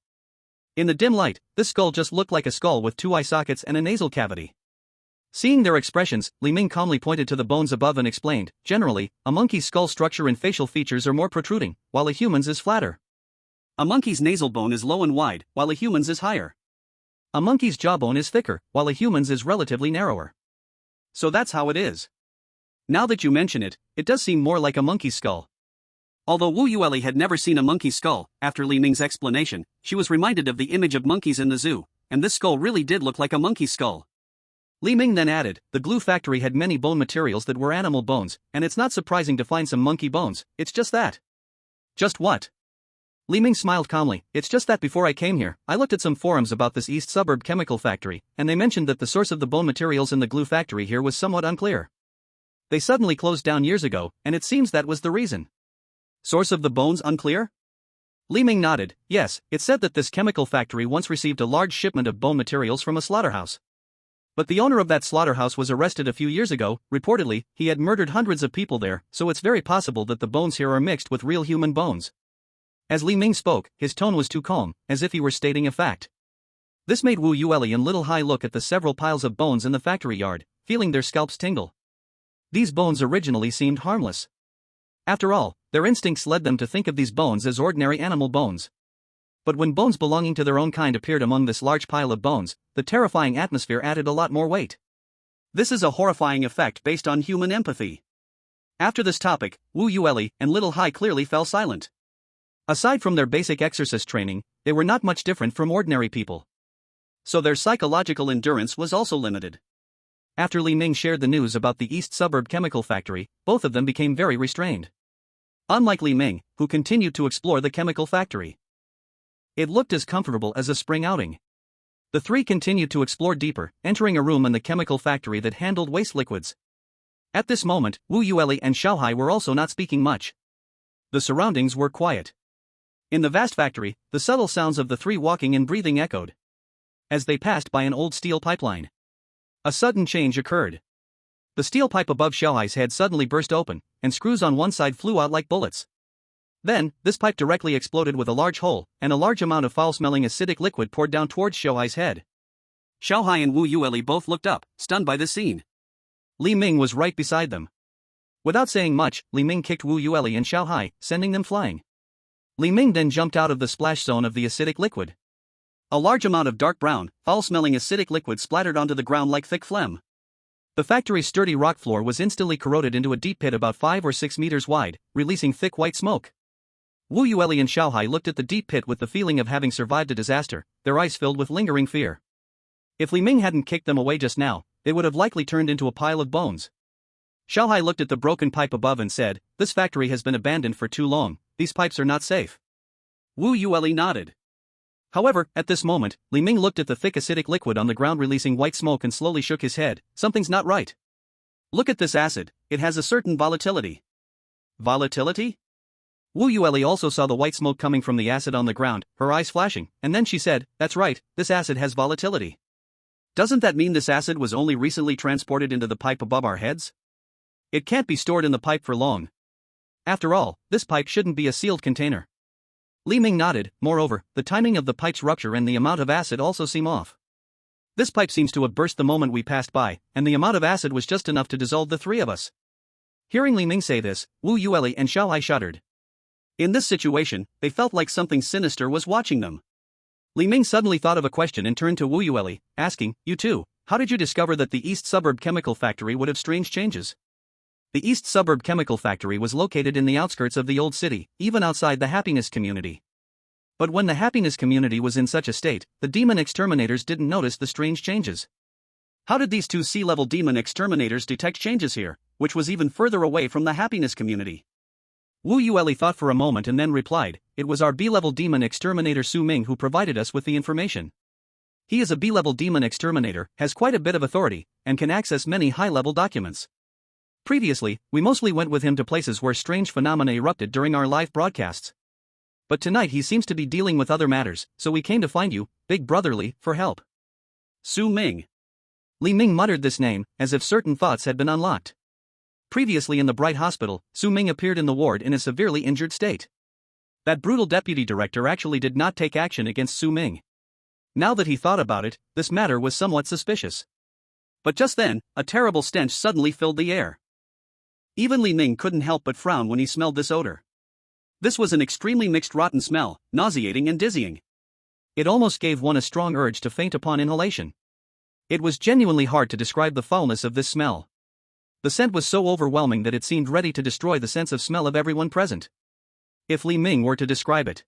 In the dim light, this skull just looked like a skull with 2 eye sockets and a nasal cavity. Seeing their expressions, Li Ming calmly pointed to the bones above and explained, generally, a monkey's skull structure and facial features are more protruding, while a human's is flatter. A monkey's nasal bone is low and wide, while a human's is higher. A monkey's jawbone is thicker, while a human's is relatively narrower. So that's how it is. Now that you mention it, it does seem more like a monkey's skull. Although Wu Yueli had never seen a monkey's skull, after Li Ming's explanation, she was reminded of the image of monkeys in the zoo, and this skull really did look like a monkey's skull. Li Ming then added, the glue factory had many bone materials that were animal bones, and it's not surprising to find some monkey bones, it's just that. Just what? Li Ming smiled calmly, it's just that before I came here, I looked at some forums about this east suburb chemical factory, and they mentioned that the source of the bone materials in the glue factory here was somewhat unclear. They suddenly closed down years ago, and it seems that was the reason. Source of the bones unclear? Li Ming nodded, yes, it said that this chemical factory once received a large shipment of bone materials from a slaughterhouse. But the owner of that slaughterhouse was arrested a few years ago. Reportedly, he had murdered hundreds of people there, so it's very possible that the bones here are mixed with real human bones. As Li Ming spoke, his tone was too calm, as if he were stating a fact. This made Wu Yueli and Little Hai look at the several piles of bones in the factory yard, feeling their scalps tingle. These bones originally seemed harmless. After all, their instincts led them to think of these bones as ordinary animal bones. But when bones belonging to their own kind appeared among this large pile of bones, the terrifying atmosphere added a lot more weight. This is a horrifying effect based on human empathy. After this topic, Wu Yueli and Little Hai clearly fell silent. Aside from their basic exorcist training, they were not much different from ordinary people. So their psychological endurance was also limited. After Li Ming shared the news about the East Suburb Chemical Factory, both of them became very restrained. Unlike Li Ming, who continued to explore the chemical factory. It looked as comfortable as a spring outing. The three continued to explore deeper, entering a room in the chemical factory that handled waste liquids. At this moment, Wu Yueli and Xiaohai were also not speaking much. The surroundings were quiet. In the vast factory, the subtle sounds of the three walking and breathing echoed. As they passed by an old steel pipeline, a sudden change occurred. The steel pipe above Xiaohai's head suddenly burst open, and screws on one side flew out like bullets. Then, this pipe directly exploded with a large hole, and a large amount of foul-smelling acidic liquid poured down towards Xiaohai's head. Xiaohai and Wu Yueli both looked up, stunned by this scene. Li Ming was right beside them. Without saying much, Li Ming kicked Wu Yueli and Xiaohai, sending them flying. Li Ming then jumped out of the splash zone of the acidic liquid. A large amount of dark brown, foul-smelling acidic liquid splattered onto the ground like thick phlegm. The factory's sturdy rock floor was instantly corroded into a deep pit about 5 or 6 meters wide, releasing thick white smoke. Wu Yueli and Xiaohai looked at the deep pit with the feeling of having survived a disaster, their eyes filled with lingering fear. If Li Ming hadn't kicked them away just now, they would have likely turned into a pile of bones. Xiaohai looked at the broken pipe above and said, "This factory has been abandoned for too long, these pipes are not safe." Wu Yueli nodded. However, at this moment, Li Ming looked at the thick acidic liquid on the ground releasing white smoke and slowly shook his head. "Something's not right. Look at this acid, it has a certain volatility." Volatility? Wu Yueli also saw the white smoke coming from the acid on the ground, her eyes flashing, and then she said, "That's right, this acid has volatility." Doesn't that mean this acid was only recently transported into the pipe above our heads? It can't be stored in the pipe for long. After all, this pipe shouldn't be a sealed container. Li Ming nodded. Moreover, the timing of the pipe's rupture and the amount of acid also seem off. This pipe seems to have burst the moment we passed by, and the amount of acid was just enough to dissolve the three of us. Hearing Li Ming say this, Wu Yueli and Xiaohai shuddered. In this situation, they felt like something sinister was watching them. Li Ming suddenly thought of a question and turned to Wu Yueli, asking, "You too, how did you discover that the East Suburb Chemical Factory would have strange changes?" The East Suburb Chemical Factory was located in the outskirts of the old city, even outside the happiness community. But when the happiness community was in such a state, the demon exterminators didn't notice the strange changes. How did these two sea-level demon exterminators detect changes here, which was even further away from the happiness community? Wu Yueli thought for a moment and then replied, "It was our B-level demon exterminator Su Ming who provided us with the information. He is a B-level demon exterminator, has quite a bit of authority, and can access many high-level documents. Previously, we mostly went with him to places where strange phenomena erupted during our live broadcasts. But tonight he seems to be dealing with other matters, so we came to find you, Big Brotherly, for help." Su Ming. Li Ming muttered this name, as if certain thoughts had been unlocked. Previously in the Bright Hospital, Su Ming appeared in the ward in a severely injured state. That brutal deputy director actually did not take action against Su Ming. Now that he thought about it, this matter was somewhat suspicious. But just then, a terrible stench suddenly filled the air. Even Li Ming couldn't help but frown when he smelled this odor. This was an extremely mixed rotten smell, nauseating and dizzying. It almost gave one a strong urge to faint upon inhalation. It was genuinely hard to describe the foulness of this smell. The scent was so overwhelming that it seemed ready to destroy the sense of smell of everyone present. If Li Ming were to describe it,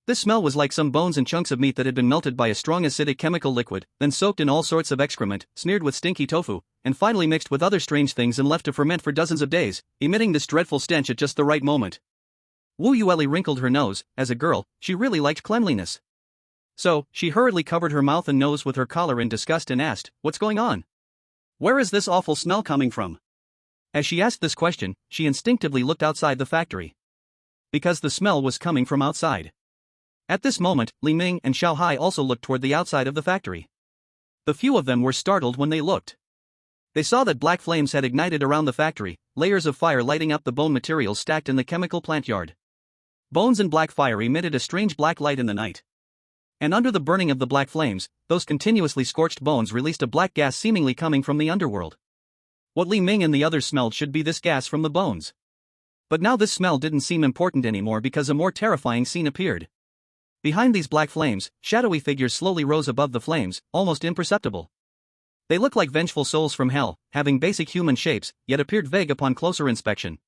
this smell was like some bones and chunks of meat that had been melted by a strong acidic chemical liquid, then soaked in all sorts of excrement, smeared with stinky tofu, and finally mixed with other strange things and left to ferment for dozens of days, emitting this dreadful stench at just the right moment. Wu Yueli wrinkled her nose. As a girl, she really liked cleanliness. So, she hurriedly covered her mouth and nose with her collar in disgust and asked, "What's going on? Where is this awful smell coming from?" As she asked this question, she instinctively looked outside the factory. Because the smell was coming from outside. At this moment, Li Ming and Xiaohai also looked toward the outside of the factory. The few of them were startled when they looked. They saw that black flames had ignited around the factory, layers of fire lighting up the bone materials stacked in the chemical plant yard. Bones and black fire emitted a strange black light in the night. And under the burning of the black flames, those continuously scorched bones released a black gas seemingly coming from the underworld. What Li Ming and the others smelled should be this gas from the bones. But now this smell didn't seem important anymore because a more terrifying scene appeared. Behind these black flames, shadowy figures slowly rose above the flames, almost imperceptible. They looked like vengeful souls from hell, having basic human shapes, yet appeared vague upon closer inspection.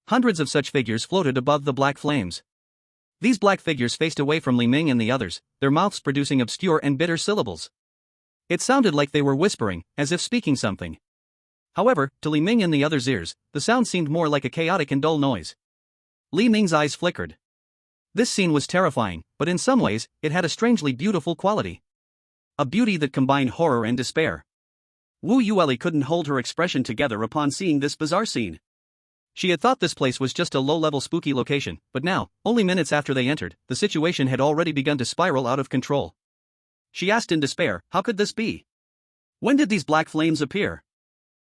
Hundreds of such figures floated above the black flames. These black figures faced away from Li Ming and the others, their mouths producing obscure and bitter syllables. It sounded like they were whispering, as if speaking something. However, to Li Ming and the others' ears, the sound seemed more like a chaotic and dull noise. Li Ming's eyes flickered. This scene was terrifying, but in some ways, it had a strangely beautiful quality. A beauty that combined horror and despair. Wu Yueli couldn't hold her expression together upon seeing this bizarre scene. She had thought this place was just a low-level spooky location, but now, only minutes after they entered, the situation had already begun to spiral out of control. She asked in despair, how could this be? When did these black flames appear?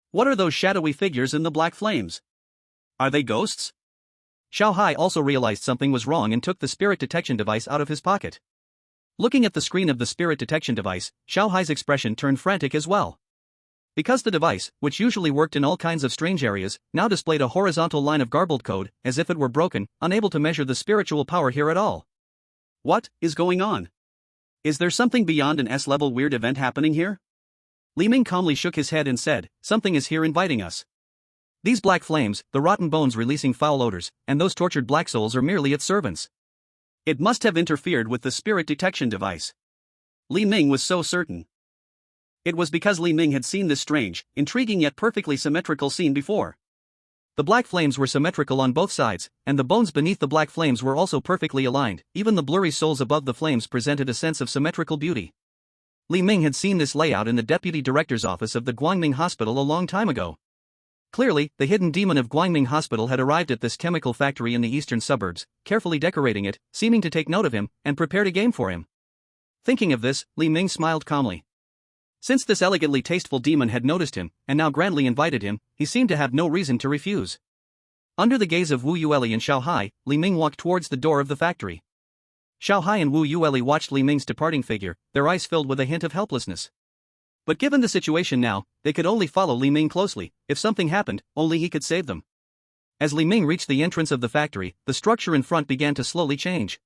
What are those shadowy figures in the black flames? Are they ghosts? Xiao Hai also realized something was wrong and took the spirit detection device out of his pocket. Looking at the screen of the spirit detection device, Xiao Hai's expression turned frantic as well. Because the device, which usually worked in all kinds of strange areas, now displayed a horizontal line of garbled code, as if it were broken, unable to measure the spiritual power here at all. What is going on? Is there something beyond an S-level weird event happening here? Li Ming calmly shook his head and said, something is here inviting us. These black flames, the rotten bones releasing foul odors, and those tortured black souls are merely its servants. It must have interfered with the spirit detection device. Li Ming was so certain. It was because Li Ming had seen this strange, intriguing yet perfectly symmetrical scene before. The black flames were symmetrical on both sides, and the bones beneath the black flames were also perfectly aligned. Even the blurry souls above the flames presented a sense of symmetrical beauty. Li Ming had seen this layout in the deputy director's office of the Guangming Hospital a long time ago. Clearly, the hidden demon of Guangming Hospital had arrived at this chemical factory in the eastern suburbs, carefully decorating it, seeming to take note of him, and prepared a game for him. Thinking of this, Li Ming smiled calmly. Since this elegantly tasteful demon had noticed him, and now grandly invited him, he seemed to have no reason to refuse. Under the gaze of Wu Yueli and Xiao Hai, Li Ming walked towards the door of the factory. Xiao Hai and Wu Yueli watched Li Ming's departing figure, their eyes filled with a hint of helplessness. But given the situation now, they could only follow Li Ming closely. If something happened, only he could save them. As Li Ming reached the entrance of the factory, the structure in front began to slowly change.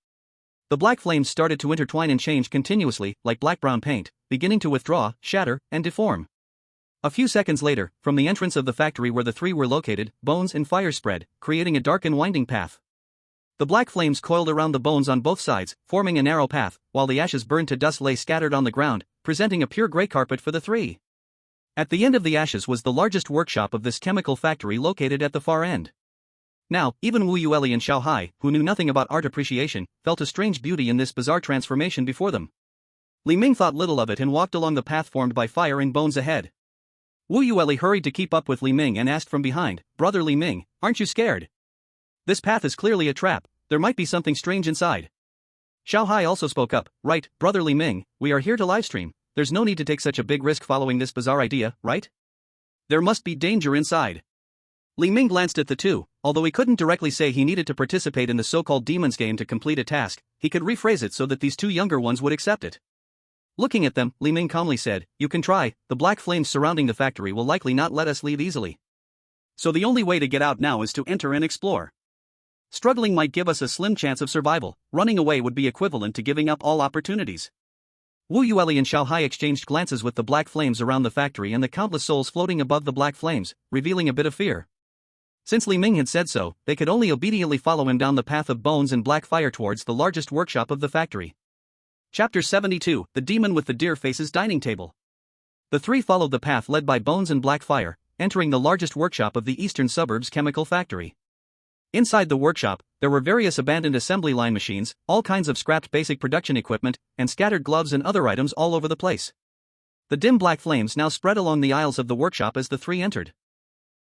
The black flames started to intertwine and change continuously, like black-brown paint, beginning to withdraw, shatter, and deform. A few seconds later, from the entrance of the factory where the three were located, bones and fire spread, creating a dark and winding path. The black flames coiled around the bones on both sides, forming a narrow path, while the ashes burned to dust lay scattered on the ground, presenting a pure gray carpet for the three. At the end of the ashes was the largest workshop of this chemical factory located at the far end. Now, even Wu Yueli and Xiao Hai, who knew nothing about art appreciation, felt a strange beauty in this bizarre transformation before them. Li Ming thought little of it and walked along the path formed by fire and bones ahead. Wu Yueli hurried to keep up with Li Ming and asked from behind, "Brother Li Ming, aren't you scared? This path is clearly a trap, there might be something strange inside." Xiao Hai also spoke up, "Right, Brother Li Ming, we are here to livestream, there's no need to take such a big risk following this bizarre idea, right? There must be danger inside." Li Ming glanced at the two. Although he couldn't directly say he needed to participate in the so-called demon's game to complete a task, he could rephrase it so that these two younger ones would accept it. Looking at them, Li Ming calmly said, "You can try, the black flames surrounding the factory will likely not let us leave easily. So the only way to get out now is to enter and explore. Struggling might give us a slim chance of survival, running away would be equivalent to giving up all opportunities." Wu Yueli and Xiao Hai exchanged glances with the black flames around the factory and the countless souls floating above the black flames, revealing a bit of fear. Since Li Ming had said so, they could only obediently follow him down the path of bones and black fire towards the largest workshop of the factory. Chapter 72, The Demon with the Deer Faces Dining Table. The three followed the path led by bones and black fire, entering the largest workshop of the eastern suburbs chemical factory. Inside the workshop, there were various abandoned assembly line machines, all kinds of scrapped basic production equipment, and scattered gloves and other items all over the place. The dim black flames now spread along the aisles of the workshop as the three entered.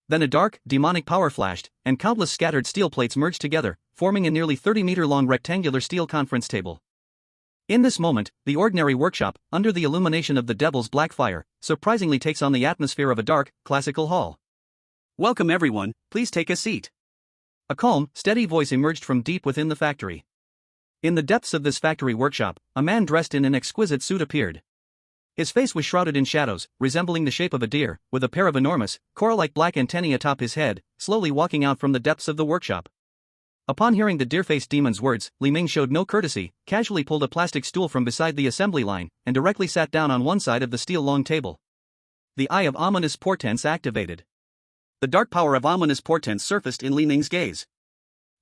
Then a dark, demonic power flashed, and countless scattered steel plates merged together, forming a nearly 30-meter-long rectangular steel conference table. In this moment, the ordinary workshop, under the illumination of the devil's black fire, surprisingly takes on the atmosphere of a dark, classical hall. "Welcome everyone, please take a seat." A calm, steady voice emerged from deep within the factory. In the depths of this factory workshop, a man dressed in an exquisite suit appeared. His face was shrouded in shadows, resembling the shape of a deer, with a pair of enormous, coral-like black antennae atop his head, slowly walking out from the depths of the workshop. Upon hearing the deer-faced demon's words, Li Ming showed no courtesy, casually pulled a plastic stool from beside the assembly line, and directly sat down on one side of the steel-long table. The eye of ominous portents activated. The dark power of ominous portents surfaced in Li Ming's gaze.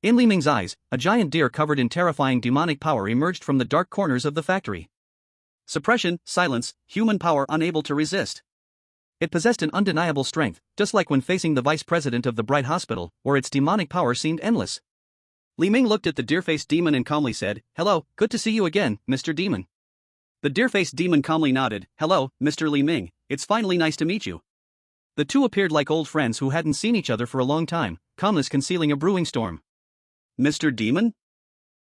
In Li Ming's eyes, a giant deer covered in terrifying demonic power emerged from the dark corners of the factory. Suppression, silence, human power unable to resist. It possessed an undeniable strength, just like when facing the vice president of the Bright Hospital, where its demonic power seemed endless. Li Ming looked at the deer-faced demon and calmly said, "Hello, good to see you again, Mr. Demon." The deer-faced demon calmly nodded. "Hello, Mr. Li Ming, it's finally nice to meet you." The two appeared like old friends who hadn't seen each other for a long time, calmness concealing a brewing storm. "Mr. Demon?"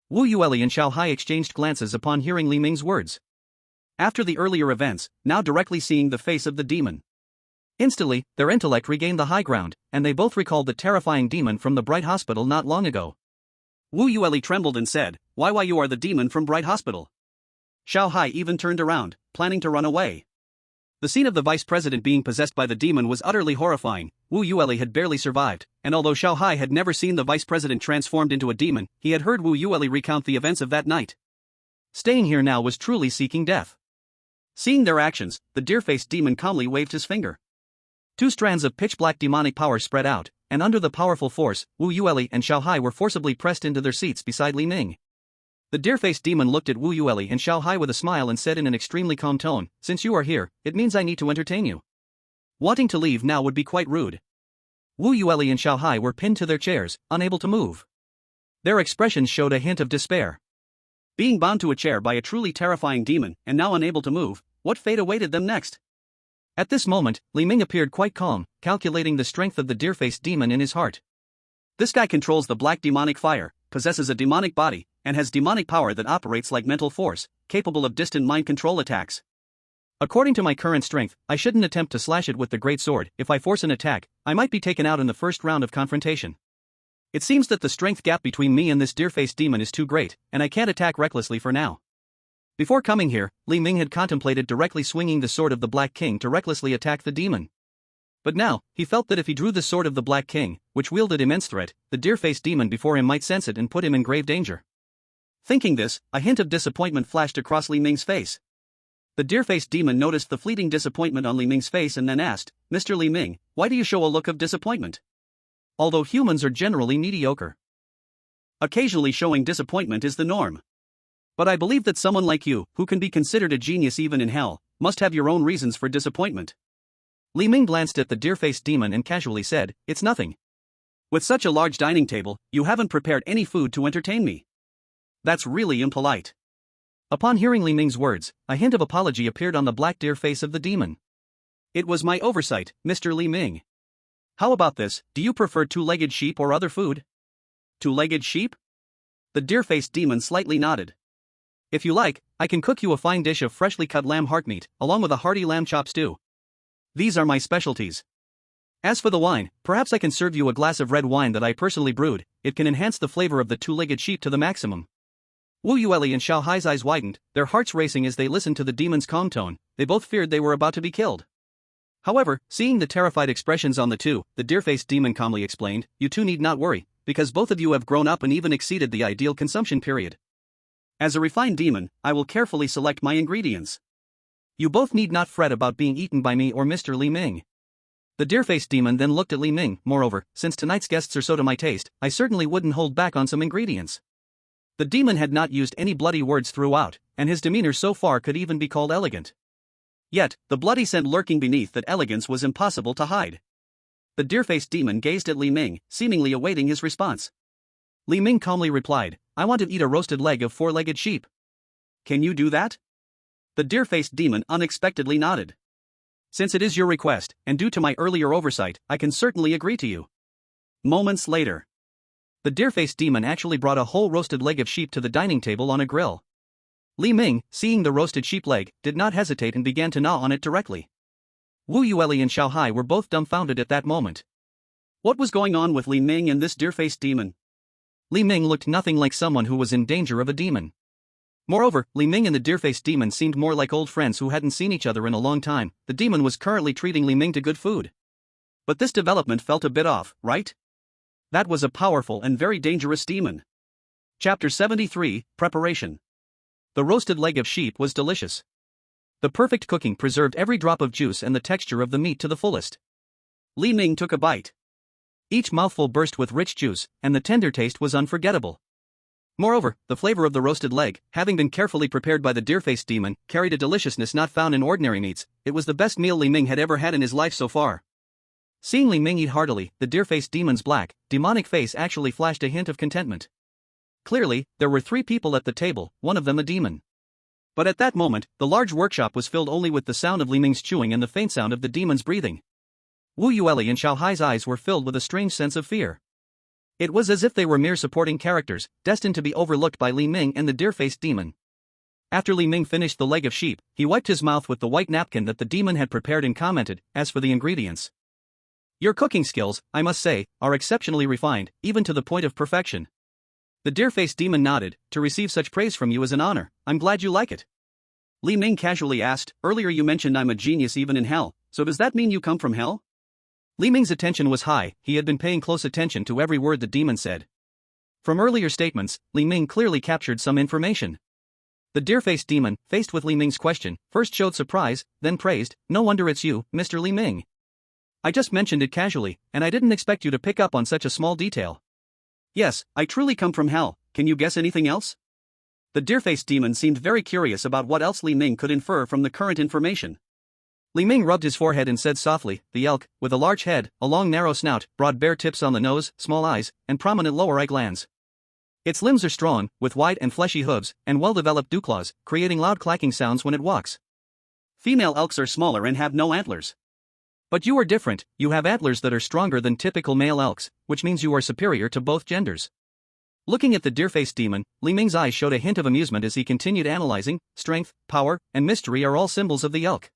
Wu Yueli and Xiao Hai exchanged glances upon hearing Li Ming's words. After the earlier events, now directly seeing the face of the demon. Instantly, their intellect regained the high ground, and they both recalled the terrifying demon from the Bright Hospital not long ago. Wu Yueli trembled and said, Why you are the demon from Bright Hospital." Xiao Hai even turned around, planning to run away. The scene of the vice president being possessed by the demon was utterly horrifying. Wu Yueli had barely survived, and although Xiao Hai had never seen the vice president transformed into a demon, he had heard Wu Yueli recount the events of that night. Staying here now was truly seeking death. Seeing their actions, the deer-faced demon calmly waved his finger. Two strands of pitch-black demonic power spread out, and under the powerful force, Wu Yueli and Xiao Hai were forcibly pressed into their seats beside Li Ming. The deer-faced demon looked at Wu Yueli and Xiao Hai with a smile and said in an extremely calm tone, "Since you are here, it means I need to entertain you. Wanting to leave now would be quite rude." Wu Yueli and Xiao Hai were pinned to their chairs, unable to move. Their expressions showed a hint of despair. Being bound to a chair by a truly terrifying demon, and now unable to move, what fate awaited them next? At this moment, Li Ming appeared quite calm, calculating the strength of the deer-faced demon in his heart. This guy controls the black demonic fire, possesses a demonic body, and has demonic power that operates like mental force, capable of distant mind control attacks. According to my current strength, I shouldn't attempt to slash it with the great sword. If I force an attack, I might be taken out in the first round of confrontation. It seems that the strength gap between me and this deer-faced demon is too great, and I can't attack recklessly for now. Before coming here, Li Ming had contemplated directly swinging the sword of the Black King to recklessly attack the demon. But now, he felt that if he drew the sword of the Black King, which wielded immense threat, the deer-faced demon before him might sense it and put him in grave danger. Thinking this, a hint of disappointment flashed across Li Ming's face. The deer-faced demon noticed the fleeting disappointment on Li Ming's face and then asked, "Mr. Li Ming, why do you show a look of disappointment?" Although humans are generally mediocre, occasionally showing disappointment is the norm. But I believe that someone like you, who can be considered a genius even in hell, must have your own reasons for disappointment. Li Ming glanced at the deer-faced demon and casually said, "It's nothing. With such a large dining table, you haven't prepared any food to entertain me. That's really impolite." Upon hearing Li Ming's words, a hint of apology appeared on the black deer face of the demon. "It was my oversight, Mr. Li Ming. How about this, do you prefer two-legged sheep or other food?" "Two-legged sheep?" The deer-faced demon slightly nodded. "If you like, I can cook you a fine dish of freshly cut lamb heart meat, along with a hearty lamb chop stew. These are my specialties. As for the wine, perhaps I can serve you a glass of red wine that I personally brewed. It can enhance the flavor of the two-legged sheep to the maximum." Wu Yueli and Xiao Hai's eyes widened, their hearts racing as they listened to the demon's calm tone. They both feared they were about to be killed. However, seeing the terrified expressions on the two, the deer-faced demon calmly explained, "You two need not worry, because both of you have grown up and even exceeded the ideal consumption period. As a refined demon, I will carefully select my ingredients. You both need not fret about being eaten by me or Mr. Li Ming." The deer-faced demon then looked at Li Ming. "Moreover, since tonight's guests are so to my taste, I certainly wouldn't hold back on some ingredients." The demon had not used any bloody words throughout, and his demeanor so far could even be called elegant. Yet, the bloody scent lurking beneath that elegance was impossible to hide. The deer-faced demon gazed at Li Ming, seemingly awaiting his response. Li Ming calmly replied, "I want to eat a roasted leg of four-legged sheep." "Can you do that?" The deer-faced demon unexpectedly nodded. "Since it is your request, and due to my earlier oversight, I can certainly agree to you." Moments later, the deer-faced demon actually brought a whole roasted leg of sheep to the dining table on a grill. Li Ming, seeing the roasted sheep leg, did not hesitate and began to gnaw on it directly. Wu Yueli and Xiao Hai were both dumbfounded at that moment. What was going on with Li Ming and this deer-faced demon? Li Ming looked nothing like someone who was in danger of a demon. Moreover, Li Ming and the deer-faced demon seemed more like old friends who hadn't seen each other in a long time. The demon was currently treating Li Ming to good food. But this development felt a bit off, right? That was a powerful and very dangerous demon. Chapter 73, Preparation. The roasted leg of sheep was delicious. The perfect cooking preserved every drop of juice and the texture of the meat to the fullest. Li Ming took a bite. Each mouthful burst with rich juice, and the tender taste was unforgettable. Moreover, the flavor of the roasted leg, having been carefully prepared by the deer-faced demon, carried a deliciousness not found in ordinary meats. It was the best meal Li Ming had ever had in his life so far. Seeing Li Ming eat heartily, the deer-faced demon's black, demonic face actually flashed a hint of contentment. Clearly, there were 3 people at the table, one of them a demon. But at that moment, the large workshop was filled only with the sound of Li Ming's chewing and the faint sound of the demon's breathing. Wu Yueli and Xiao Hai's eyes were filled with a strange sense of fear. It was as if they were mere supporting characters, destined to be overlooked by Li Ming and the deer-faced demon. After Li Ming finished the leg of sheep, he wiped his mouth with the white napkin that the demon had prepared and commented, as for the ingredients. Your cooking skills, I must say, are exceptionally refined, even to the point of perfection. The deer-faced demon nodded. To receive such praise from you is an honor. I'm glad you like it. Li Ming casually asked, earlier you mentioned I'm a genius even in hell, so does that mean you come from hell? Li Ming's attention was high, he had been paying close attention to every word the demon said. From earlier statements, Li Ming clearly captured some information. The deer-faced demon, faced with Li Ming's question, first showed surprise, then praised, no wonder it's you, Mr. Li Ming. I just mentioned it casually, and I didn't expect you to pick up on such a small detail. Yes, I truly come from hell, can you guess anything else? The deer-faced demon seemed very curious about what else Li Ming could infer from the current information. Li Ming rubbed his forehead and said softly, the elk, with a large head, a long narrow snout, broad bare tips on the nose, small eyes, and prominent lower eye glands. Its limbs are strong, with wide and fleshy hooves, and well-developed dew claws, creating loud clacking sounds when it walks. Female elks are smaller and have no antlers. But you are different, you have antlers that are stronger than typical male elks, which means you are superior to both genders. Looking at the deer-faced demon, Li Ming's eyes showed a hint of amusement as he continued analyzing. Strength, power, and mystery are all symbols of the elk.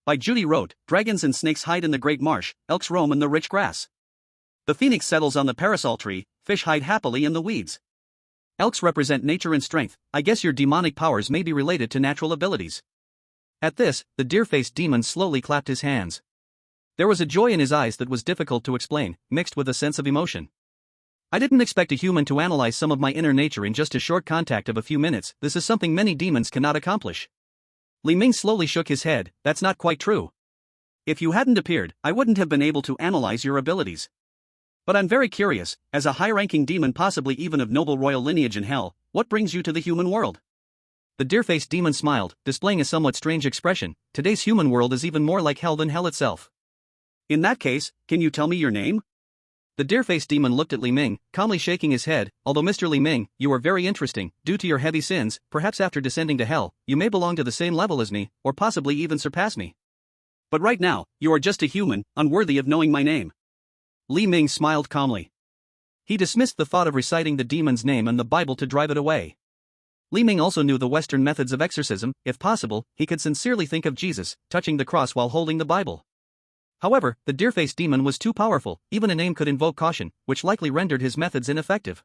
By Judy wrote, dragons and snakes hide in the great marsh, elks roam in the rich grass. The phoenix settles on the parasol tree, fish hide happily in the weeds. Elks represent nature and strength. I guess your demonic powers may be related to natural abilities. At this, the deer-faced demon slowly clapped his hands. There was a joy in his eyes that was difficult to explain, mixed with a sense of emotion. I didn't expect a human to analyze some of my inner nature in just a short contact of a few minutes. This is something many demons cannot accomplish. Li Ming slowly shook his head. That's not quite true. If you hadn't appeared, I wouldn't have been able to analyze your abilities. But I'm very curious, as a high-ranking demon, possibly even of noble royal lineage in hell, what brings you to the human world? The deer-faced demon smiled, displaying a somewhat strange expression. Today's human world is even more like hell than hell itself. In that case, can you tell me your name? The deer-faced demon looked at Li Ming, calmly shaking his head. Although Mr. Li Ming, you are very interesting. Due to your heavy sins, perhaps after descending to hell, you may belong to the same level as me, or possibly even surpass me. But right now, you are just a human, unworthy of knowing my name. Li Ming smiled calmly. He dismissed the thought of reciting the demon's name and the Bible to drive it away. Li Ming also knew the Western methods of exorcism. If possible, he could sincerely think of Jesus, touching the cross while holding the Bible. However, the deer-faced demon was too powerful. Even a name could invoke caution, which likely rendered his methods ineffective.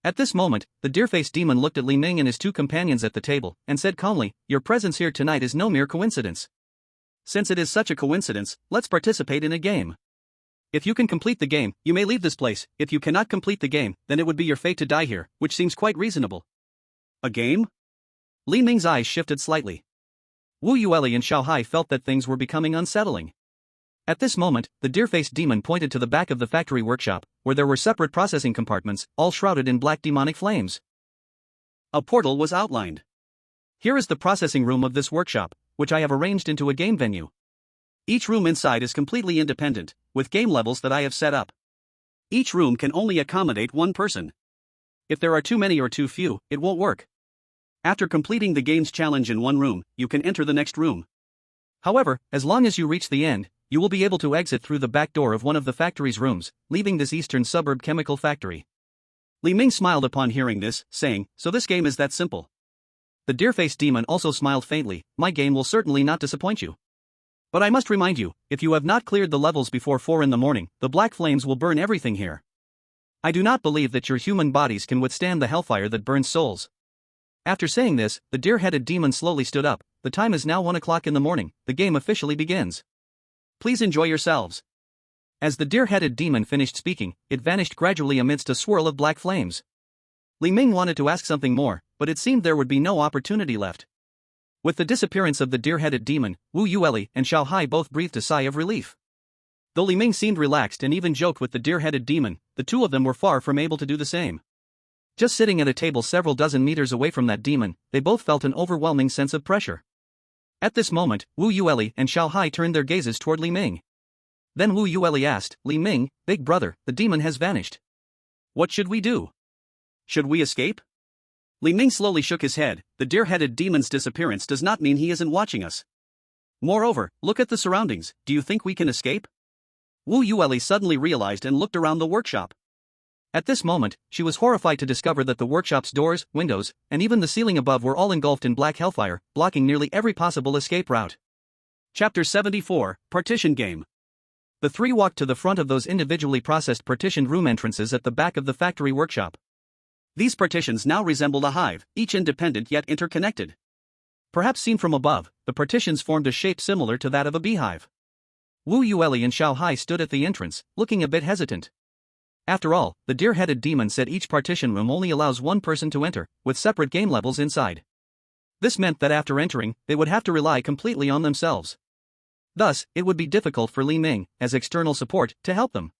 At this moment, the deer-faced demon looked at Li Ming and his 2 companions at the table, and said calmly, your presence here tonight is no mere coincidence. Since it is such a coincidence, let's participate in a game. If you can complete the game, you may leave this place. If you cannot complete the game, then it would be your fate to die here, which seems quite reasonable. A game? Li Ming's eyes shifted slightly. Wu Yueli and Xiao Hai felt that things were becoming unsettling. At this moment, the deer-faced demon pointed to the back of the factory workshop, where there were separate processing compartments, all shrouded in black demonic flames. A portal was outlined. Here is the processing room of this workshop, which I have arranged into a game venue. Each room inside is completely independent, with game levels that I have set up. Each room can only accommodate 1 person. If there are too many or too few, it won't work. After completing the game's challenge in 1 room, you can enter the next room. However, as long as you reach the end, you will be able to exit through the back door of one of the factory's rooms, leaving this eastern suburb chemical factory. Li Ming smiled upon hearing this, saying, so this game is that simple. The deer-faced demon also smiled faintly. My game will certainly not disappoint you. But I must remind you, if you have not cleared the levels before 4 in the morning, the black flames will burn everything here. I do not believe that your human bodies can withstand the hellfire that burns souls. After saying this, the deer-headed demon slowly stood up. The time is now 1 o'clock in the morning. The game officially begins. Please enjoy yourselves. As the deer-headed demon finished speaking, it vanished gradually amidst a swirl of black flames. Li Ming wanted to ask something more, but it seemed there would be no opportunity left. With the disappearance of the deer-headed demon, Wu Yueli and Xiao Hai both breathed a sigh of relief. Though Li Ming seemed relaxed and even joked with the deer-headed demon, the 2 of them were far from able to do the same. Just sitting at a table several dozen meters away from that demon, they both felt an overwhelming sense of pressure. At this moment, Wu Yueli and Xiao Hai turned their gazes toward Li Ming. Then Wu Yueli asked, Li Ming, big brother, the demon has vanished. What should we do? Should we escape? Li Ming slowly shook his head. The deer-headed demon's disappearance does not mean he isn't watching us. Moreover, look at the surroundings. Do you think we can escape? Wu Yueli suddenly realized and looked around the workshop. At this moment, she was horrified to discover that the workshop's doors, windows, and even the ceiling above were all engulfed in black hellfire, blocking nearly every possible escape route. Chapter 74, Partition Game. The three walked to the front of those individually processed partitioned room entrances at the back of the factory workshop. These partitions now resembled a hive, each independent yet interconnected. Perhaps seen from above, the partitions formed a shape similar to that of a beehive. Wu Yueli and Xiao Hai stood at the entrance, looking a bit hesitant. After all, the deer-headed demon said each partition room only allows one person to enter, with separate game levels inside. This meant that after entering, they would have to rely completely on themselves. Thus, it would be difficult for Li Ming, as external support, to help them.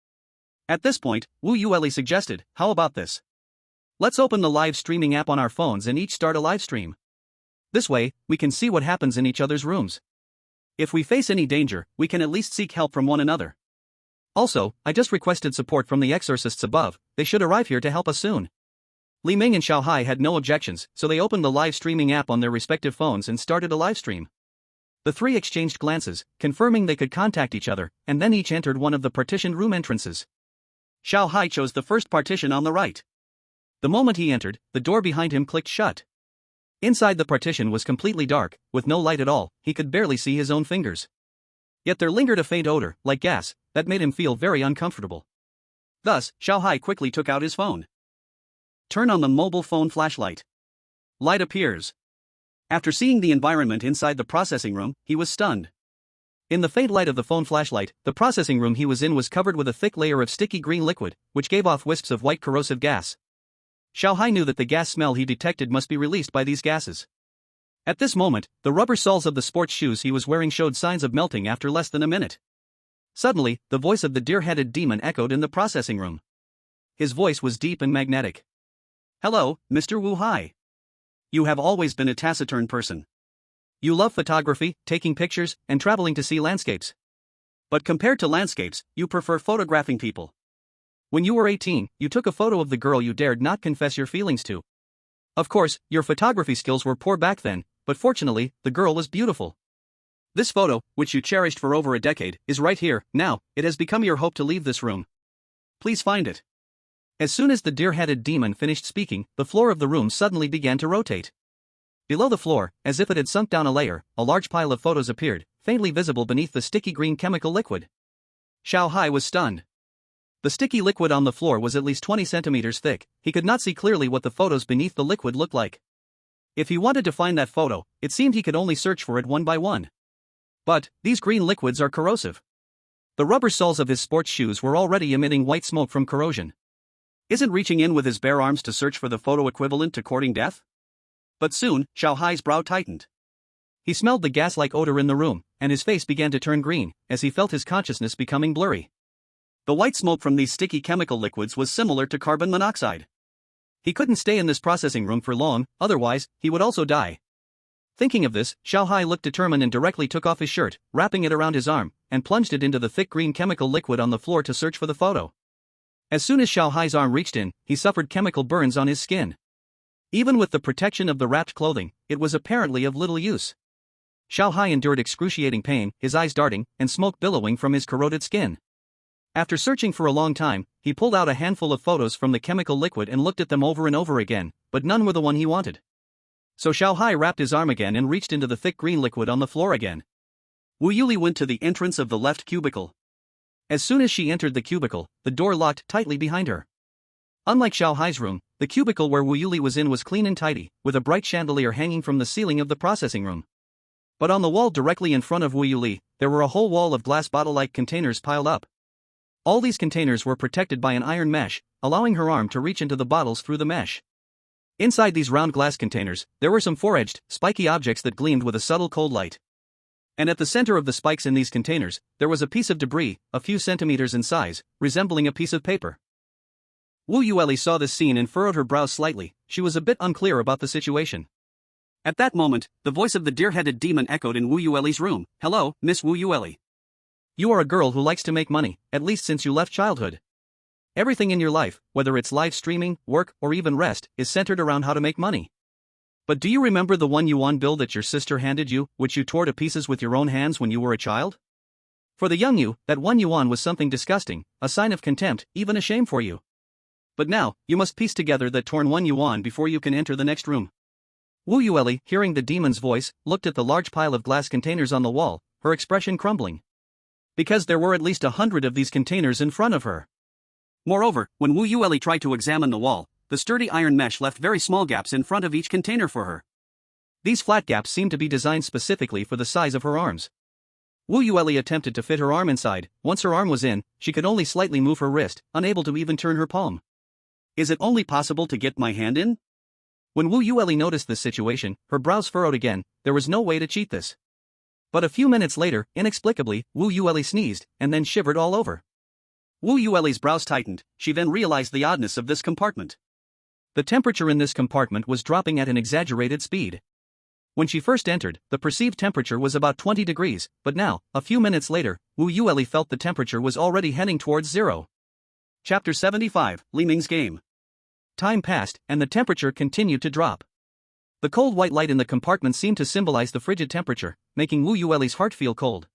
At this point, Wu Yueli suggested, how about this? Let's open the live streaming app on our phones and each start a live stream. This way, we can see what happens in each other's rooms. If we face any danger, we can at least seek help from one another. Also, I just requested support from the exorcists above. They should arrive here to help us soon. Li Ming and Xiao Hai had no objections, so they opened the live streaming app on their respective phones and started a live stream. The three exchanged glances, confirming they could contact each other, and then each entered one of the partitioned room entrances. Xiao Hai chose the first partition on the right. The moment he entered, the door behind him clicked shut. Inside the partition was completely dark, with no light at all. He could barely see his own fingers. Yet there lingered a faint odor, like gas, that made him feel very uncomfortable. Thus, Xiao Hai quickly took out his phone. Turn on the mobile phone flashlight. Light appears. After seeing the environment inside the processing room, he was stunned. In the faint light of the phone flashlight, the processing room he was in was covered with a thick layer of sticky green liquid, which gave off wisps of white corrosive gas. Xiao Hai knew that the gas smell he detected must be released by these gases. At this moment, the rubber soles of the sports shoes he was wearing showed signs of melting after less than a minute. Suddenly, the voice of the deer-headed demon echoed in the processing room. His voice was deep and magnetic. Hello, Mr. Wu Hai. You have always been a taciturn person. You love photography, taking pictures, and traveling to see landscapes. But compared to landscapes, you prefer photographing people. When you were 18, you took a photo of the girl you dared not confess your feelings to. Of course, your photography skills were poor back then, but fortunately, the girl was beautiful. This photo, which you cherished for over a decade, is right here. Now, it has become your hope to leave this room. Please find it. As soon as the deer-headed demon finished speaking, the floor of the room suddenly began to rotate. Below the floor, as if it had sunk down a layer, a large pile of photos appeared, faintly visible beneath the sticky green chemical liquid. Xiao Hai was stunned. The sticky liquid on the floor was at least 20 centimeters thick. He could not see clearly what the photos beneath the liquid looked like. If he wanted to find that photo, it seemed he could only search for it one by one. But, these green liquids are corrosive. The rubber soles of his sports shoes were already emitting white smoke from corrosion. Isn't reaching in with his bare arms to search for the photo equivalent to courting death? But soon, Xiao Hai's brow tightened. He smelled the gas-like odor in the room, and his face began to turn green, as he felt his consciousness becoming blurry. The white smoke from these sticky chemical liquids was similar to carbon monoxide. He couldn't stay in this processing room for long, otherwise, he would also die. Thinking of this, Xiao Hai looked determined and directly took off his shirt, wrapping it around his arm, and plunged it into the thick green chemical liquid on the floor to search for the photo. As soon as Xiao Hai's arm reached in, he suffered chemical burns on his skin. Even with the protection of the wrapped clothing, it was apparently of little use. Xiao Hai endured excruciating pain, his eyes darting, and smoke billowing from his corroded skin. After searching for a long time, he pulled out a handful of photos from the chemical liquid and looked at them over and over again, but none were the one he wanted. So Xiao Hai wrapped his arm again and reached into the thick green liquid on the floor again. Wu Yuli went to the entrance of the left cubicle. As soon as she entered the cubicle, the door locked tightly behind her. Unlike Xiao Hai's room, the cubicle where Wu Yuli was in was clean and tidy, with a bright chandelier hanging from the ceiling of the processing room. But on the wall directly in front of Wu Yuli, there were a whole wall of glass bottle-like containers piled up. All these containers were protected by an iron mesh, allowing her arm to reach into the bottles through the mesh. Inside these round glass containers, there were some four-edged, spiky objects that gleamed with a subtle cold light. And at the center of the spikes in these containers, there was a piece of debris, a few centimeters in size, resembling a piece of paper. Wu Yueli saw this scene and furrowed her brows slightly. She was a bit unclear about the situation. At that moment, the voice of the deer-headed demon echoed in Wu Yueli's room. Hello, Miss Wu Yueli. You are a girl who likes to make money, at least since you left childhood. Everything in your life, whether it's live streaming, work, or even rest, is centered around how to make money. But do you remember the yuan bill that your sister handed you, which you tore to pieces with your own hands when you were a child? For the young you, that yuan was something disgusting, a sign of contempt, even a shame for you. But now, you must piece together that torn yuan before you can enter the next room. Wu Yueli, hearing the demon's voice, looked at the large pile of glass containers on the wall, her expression crumbling. Because there were at least 100 of these containers in front of her. Moreover, when Wu Yueli tried to examine the wall, the sturdy iron mesh left very small gaps in front of each container for her. These flat gaps seemed to be designed specifically for the size of her arms. Wu Yueli attempted to fit her arm inside. Once her arm was in, she could only slightly move her wrist, unable to even turn her palm. Is it only possible to get my hand in? When Wu Yueli noticed this situation, her brows furrowed again. There was no way to cheat this. But a few minutes later, inexplicably, Wu Yueli sneezed, and then shivered all over. Wu Yueli's brows tightened. She then realized the oddness of this compartment. The temperature in this compartment was dropping at an exaggerated speed. When she first entered, the perceived temperature was about 20 degrees, but now, a few minutes later, Wu Yueli felt the temperature was already heading towards zero. Chapter 75, Li Ming's Game. Time passed, and the temperature continued to drop. The cold white light in the compartment seemed to symbolize the frigid temperature, making Wu Yueli's heart feel cold.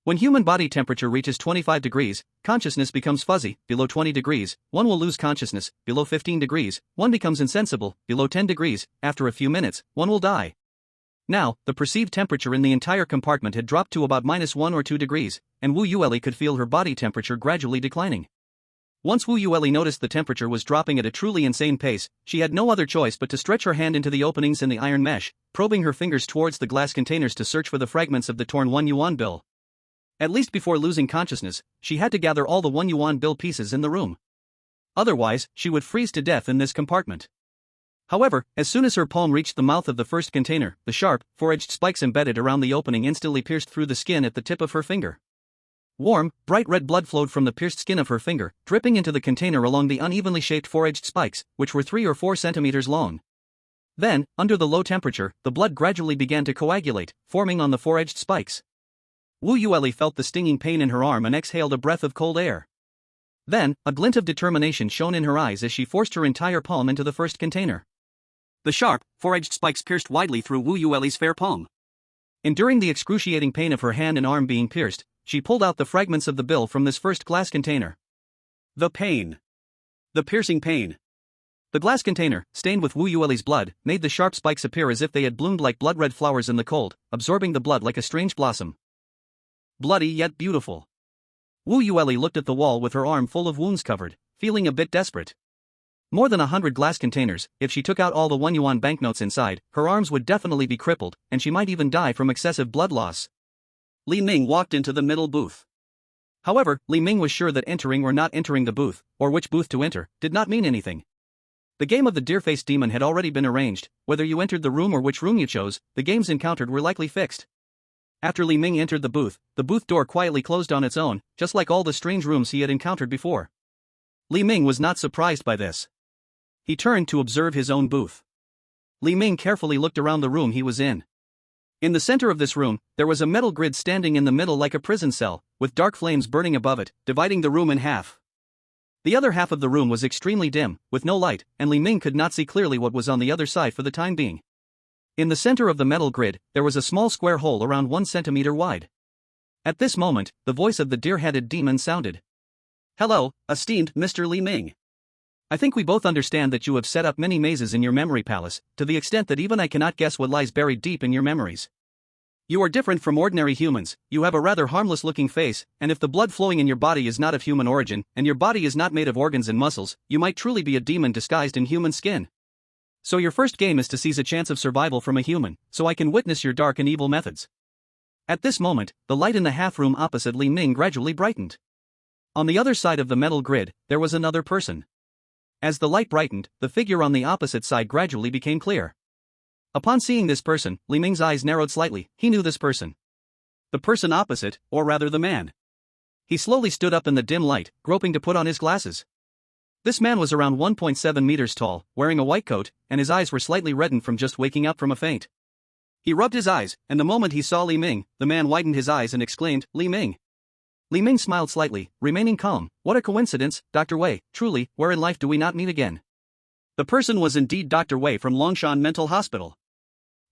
When human body temperature reaches 25 degrees, consciousness becomes fuzzy. Below 20 degrees, one will lose consciousness. Below 15 degrees, one becomes insensible. Below 10 degrees, after a few minutes, one will die. Now, the perceived temperature in the entire compartment had dropped to about -1 or 2 degrees, and Wu Yueli could feel her body temperature gradually declining. Once Wu Yueli noticed the temperature was dropping at a truly insane pace, she had no other choice but to stretch her hand into the openings in the iron mesh, probing her fingers towards the glass containers to search for the fragments of the torn yuan bill. At least before losing consciousness, she had to gather all the yuan bill pieces in the room. Otherwise, she would freeze to death in this compartment. However, as soon as her palm reached the mouth of the first container, the sharp, four-edged spikes embedded around the opening instantly pierced through the skin at the tip of her finger. Warm, bright red blood flowed from the pierced skin of her finger, dripping into the container along the unevenly shaped four-edged spikes, which were 3 or 4 centimeters long. Then, under the low temperature, the blood gradually began to coagulate, forming on the four-edged spikes. Wu Yueli felt the stinging pain in her arm and exhaled a breath of cold air. Then, a glint of determination shone in her eyes as she forced her entire palm into the first container. The sharp, four-edged spikes pierced widely through Wu Yueli's fair palm. Enduring the excruciating pain of her hand and arm being pierced, she pulled out the fragments of the bill from this first glass container. The pain. The piercing pain. The glass container, stained with Wu Yueli's blood, made the sharp spikes appear as if they had bloomed like blood-red flowers in the cold, absorbing the blood like a strange blossom. Bloody yet beautiful. Wu Yueli looked at the wall with her arm full of wounds covered, feeling a bit desperate. More than 100 glass containers. If she took out all the yuan banknotes inside, her arms would definitely be crippled, and she might even die from excessive blood loss. Li Ming walked into the middle booth. However, Li Ming was sure that entering or not entering the booth, or which booth to enter, did not mean anything. The game of the deer-faced demon had already been arranged. Whether you entered the room or which room you chose, the games encountered were likely fixed. After Li Ming entered the booth door quietly closed on its own, just like all the strange rooms he had encountered before. Li Ming was not surprised by this. He turned to observe his own booth. Li Ming carefully looked around the room he was in. In the center of this room, there was a metal grid standing in the middle like a prison cell, with dark flames burning above it, dividing the room in half. The other half of the room was extremely dim, with no light, and Li Ming could not see clearly what was on the other side for the time being. In the center of the metal grid, there was a small square hole around 1 centimeter wide. At this moment, the voice of the deer-headed demon sounded. Hello, esteemed Mr. Li Ming. I think we both understand that you have set up many mazes in your memory palace, to the extent that even I cannot guess what lies buried deep in your memories. You are different from ordinary humans. You have a rather harmless-looking face, and if the blood flowing in your body is not of human origin, and your body is not made of organs and muscles, you might truly be a demon disguised in human skin. So your first game is to seize a chance of survival from a human, so I can witness your dark and evil methods. At this moment, the light in the half-room opposite Li Ming gradually brightened. On the other side of the metal grid, there was another person. As the light brightened, the figure on the opposite side gradually became clear. Upon seeing this person, Li Ming's eyes narrowed slightly. He knew this person. The person opposite, or rather the man. He slowly stood up in the dim light, groping to put on his glasses. This man was around 1.7 meters tall, wearing a white coat, and his eyes were slightly reddened from just waking up from a faint. He rubbed his eyes, and the moment he saw Li Ming, the man widened his eyes and exclaimed, "Li Ming! Li Ming smiled slightly, remaining calm. What a coincidence, Dr. Wei, truly, where in life do we not meet again? The person was indeed Dr. Wei from Longshan Mental Hospital.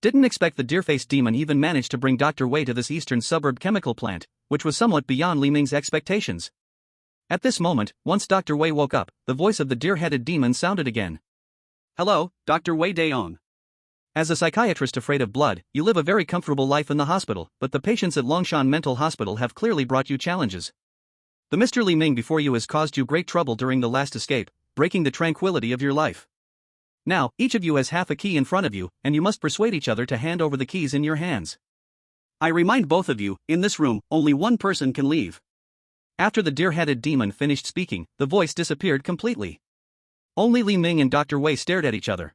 Didn't expect the deer-faced demon even managed to bring Dr. Wei to this eastern suburb chemical plant, which was somewhat beyond Li Ming's expectations. At this moment, once Dr. Wei woke up, the voice of the deer-headed demon sounded again. Hello, Dr. Wei Daon. As a psychiatrist afraid of blood, you live a very comfortable life in the hospital, but the patients at Longshan Mental Hospital have clearly brought you challenges. The Mr. Li Ming before you has caused you great trouble during the last escape, breaking the tranquility of your life. Now, each of you has half a key in front of you, and you must persuade each other to hand over the keys in your hands. I remind both of you, in this room, only one person can leave. After the deer-headed demon finished speaking, the voice disappeared completely. Only Li Ming and Dr. Wei stared at each other.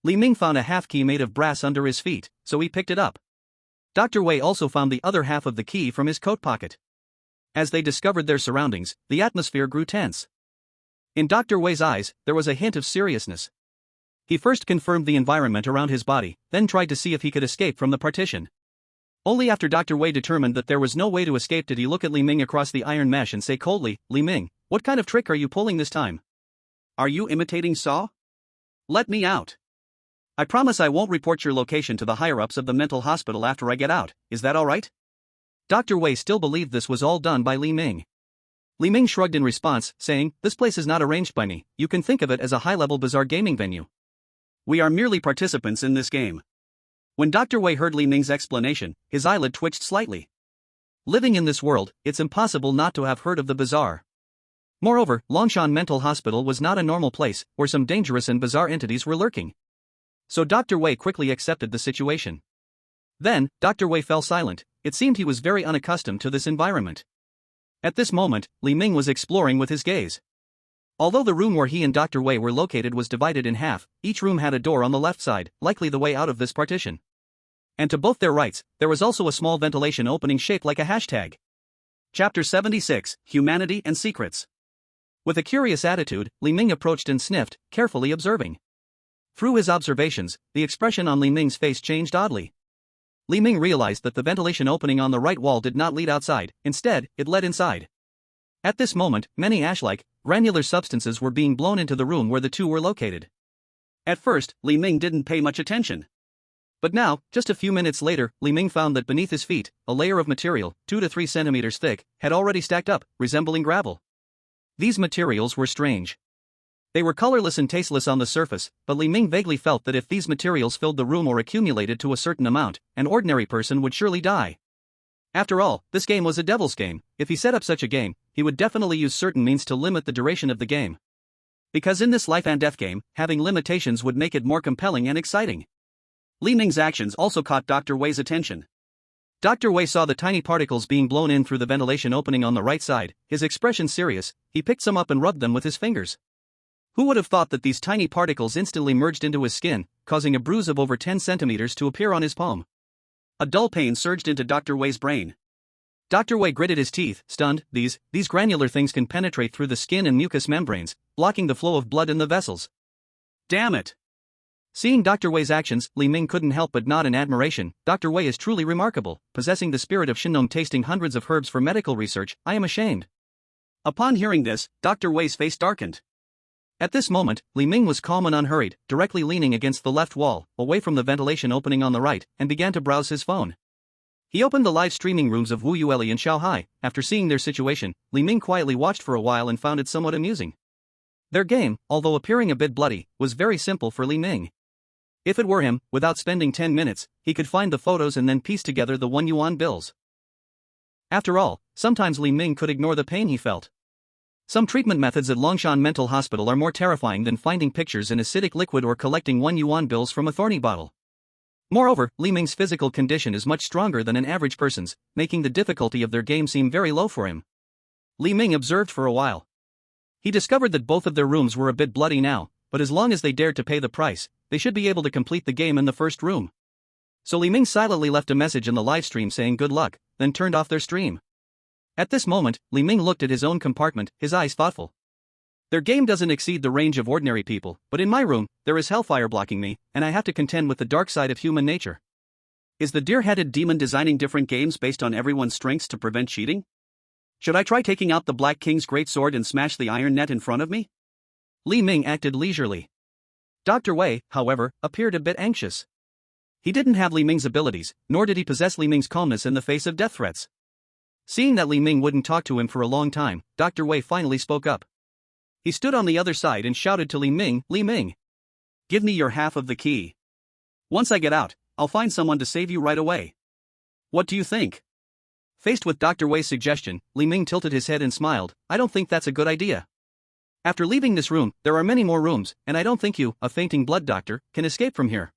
Li Ming found a half key made of brass under his feet, so he picked it up. Dr. Wei also found the other half of the key from his coat pocket. As they discovered their surroundings, the atmosphere grew tense. In Dr. Wei's eyes, there was a hint of seriousness. He first confirmed the environment around his body, then tried to see if he could escape from the partition. Only after Dr. Wei determined that there was no way to escape did he look at Li Ming across the iron mesh and say coldly, Li Ming, what kind of trick are you pulling this time? Are you imitating Saw? Let me out. I promise I won't report your location to the higher-ups of the mental hospital after I get out, is that alright? Dr. Wei still believed this was all done by Li Ming. Li Ming shrugged in response, saying, this place is not arranged by me, you can think of it as a high-level bizarre gaming venue. We are merely participants in this game. When Dr. Wei heard Li Ming's explanation, his eyelid twitched slightly. Living in this world, it's impossible not to have heard of the bizarre. Moreover, Longshan Mental Hospital was not a normal place, where some dangerous and bizarre entities were lurking. So Dr. Wei quickly accepted the situation. Then, Dr. Wei fell silent. It seemed he was very unaccustomed to this environment. At this moment, Li Ming was exploring with his gaze. Although the room where he and Dr. Wei were located was divided in half, each room had a door on the left side, likely the way out of this partition. And to both their rights, there was also a small ventilation opening shaped like a hashtag. Chapter 76, Humanity and Secrets. With a curious attitude, Li Ming approached and sniffed, carefully observing. Through his observations, the expression on Li Ming's face changed oddly. Li Ming realized that the ventilation opening on the right wall did not lead outside, instead, it led inside. At this moment, many ash-like, granular substances were being blown into the room where the two were located. At first, Li Ming didn't pay much attention. But now, just a few minutes later, Li Ming found that beneath his feet, a layer of material, 2 to 3 centimeters thick, had already stacked up, resembling gravel. These materials were strange. They were colorless and tasteless on the surface, but Li Ming vaguely felt that if these materials filled the room or accumulated to a certain amount, an ordinary person would surely die. After all, this game was a devil's game. If he set up such a game, he would definitely use certain means to limit the duration of the game. Because in this life and death game, having limitations would make it more compelling and exciting. Li Ming's actions also caught Dr. Wei's attention. Dr. Wei saw the tiny particles being blown in through the ventilation opening on the right side, his expression serious. He picked some up and rubbed them with his fingers. Who would have thought that these tiny particles instantly merged into his skin, causing a bruise of over 10 centimeters to appear on his palm? A dull pain surged into Dr. Wei's brain. Dr. Wei gritted his teeth, stunned. These granular things can penetrate through the skin and mucous membranes, blocking the flow of blood in the vessels. Damn it! Seeing Dr. Wei's actions, Li Ming couldn't help but nod in admiration. Dr. Wei is truly remarkable, possessing the spirit of Shinnom, tasting hundreds of herbs for medical research. I am ashamed. Upon hearing this, Dr. Wei's face darkened. At this moment, Li Ming was calm and unhurried, directly leaning against the left wall, away from the ventilation opening on the right, and began to browse his phone. He opened the live streaming rooms of Wu Yueli and Shanghai. After seeing their situation, Li Ming quietly watched for a while and found it somewhat amusing. Their game, although appearing a bit bloody, was very simple for Li Ming. If it were him, without spending 10 minutes, he could find the photos and then piece together the 1 yuan bills. After all, sometimes Li Ming could ignore the pain he felt. Some treatment methods at Longshan Mental Hospital are more terrifying than finding pictures in acidic liquid or collecting 1 yuan bills from a thorny bottle. Moreover, Li Ming's physical condition is much stronger than an average person's, making the difficulty of their game seem very low for him. Li Ming observed for a while. He discovered that both of their rooms were a bit bloody now, but as long as they dared to pay the price, they should be able to complete the game in the first room. So Li Ming silently left a message in the livestream saying good luck, then turned off their stream. At this moment, Li Ming looked at his own compartment, his eyes thoughtful. Their game doesn't exceed the range of ordinary people, but in my room, there is hellfire blocking me, and I have to contend with the dark side of human nature. Is the deer-headed demon designing different games based on everyone's strengths to prevent cheating? Should I try taking out the Black King's greatsword and smash the iron net in front of me? Li Ming acted leisurely. Dr. Wei, however, appeared a bit anxious. He didn't have Li Ming's abilities, nor did he possess Li Ming's calmness in the face of death threats. Seeing that Li Ming wouldn't talk to him for a long time, Dr. Wei finally spoke up. He stood on the other side and shouted to Li Ming, "Li Ming, give me your half of the key. Once I get out, I'll find someone to save you right away. What do you think?" Faced with Dr. Wei's suggestion, Li Ming tilted his head and smiled. "I don't think that's a good idea. After leaving this room, there are many more rooms, and I don't think you, a fainting blood doctor, can escape from here."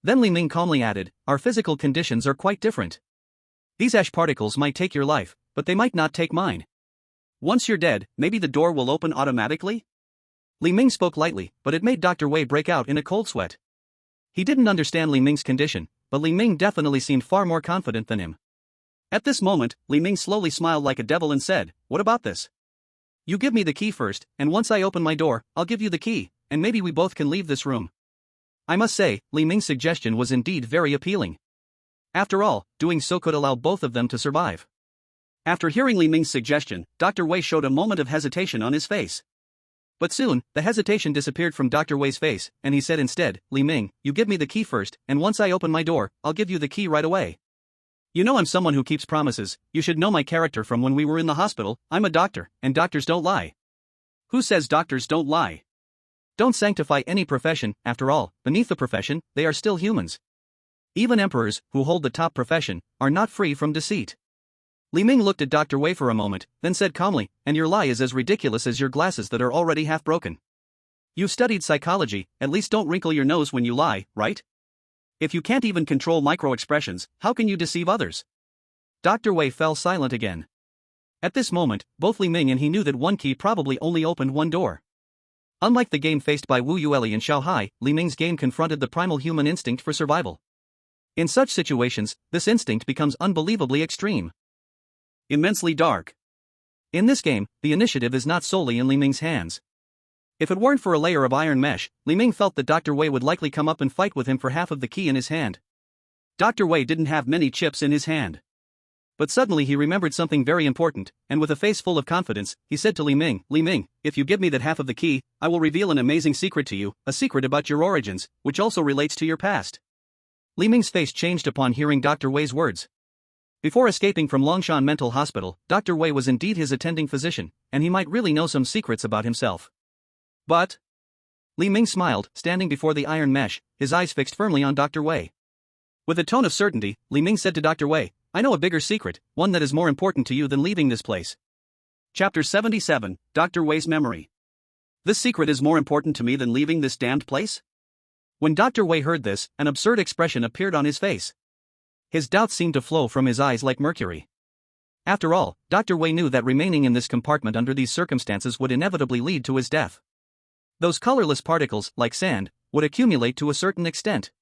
Then Li Ming calmly added, "Our physical conditions are quite different. These ash particles might take your life, but they might not take mine. Once you're dead, maybe the door will open automatically?" Li Ming spoke lightly, but it made Dr. Wei break out in a cold sweat. He didn't understand Li Ming's condition, but Li Ming definitely seemed far more confident than him. At this moment, Li Ming slowly smiled like a devil and said, "What about this? You give me the key first, and once I open my door, I'll give you the key, and maybe we both can leave this room." I must say, Li Ming's suggestion was indeed very appealing. After all, doing so could allow both of them to survive. After hearing Li Ming's suggestion, Dr. Wei showed a moment of hesitation on his face. But soon, the hesitation disappeared from Dr. Wei's face, and he said instead, "Li Ming, you give me the key first, and once I open my door, I'll give you the key right away. You know I'm someone who keeps promises. You should know my character from when we were in the hospital. I'm a doctor, and doctors don't lie." "Who says doctors don't lie?" "Don't sanctify any profession, after all, beneath the profession, they are still humans. Even emperors, who hold the top profession, are not free from deceit." Li Ming looked at Dr. Wei for a moment, then said calmly, "And your lie is as ridiculous as your glasses that are already half broken. You've studied psychology, at least don't wrinkle your nose when you lie, right? If you can't even control micro-expressions, how can you deceive others?" Dr. Wei fell silent again. At this moment, both Li Ming and he knew that one key probably only opened one door. Unlike the game faced by Wu Yueli and Xiao Hai, Li Ming's game confronted the primal human instinct for survival. In such situations, this instinct becomes unbelievably extreme. Immensely dark. In this game, the initiative is not solely in Li Ming's hands. If it weren't for a layer of iron mesh, Li Ming felt that Dr. Wei would likely come up and fight with him for half of the key in his hand. Dr. Wei didn't have many chips in his hand. But suddenly he remembered something very important, and with a face full of confidence, he said to Li Ming, "Li Ming, if you give me that half of the key, I will reveal an amazing secret to you, a secret about your origins, which also relates to your past." Li Ming's face changed upon hearing Dr. Wei's words. Before escaping from Longshan Mental Hospital, Dr. Wei was indeed his attending physician, and he might really know some secrets about himself. But Li Ming smiled, standing before the iron mesh, his eyes fixed firmly on Dr. Wei. With a tone of certainty, Li Ming said to Dr. Wei, "I know a bigger secret, one that is more important to you than leaving this place." Chapter 77, Dr. Wei's Memory. This secret is more important to me than leaving this damned place? When Dr. Wei heard this, an absurd expression appeared on his face. His doubts seemed to flow from his eyes like mercury. After all, Dr. Wei knew that remaining in this compartment under these circumstances would inevitably lead to his death. Those colorless particles, like sand, would accumulate to a certain extent.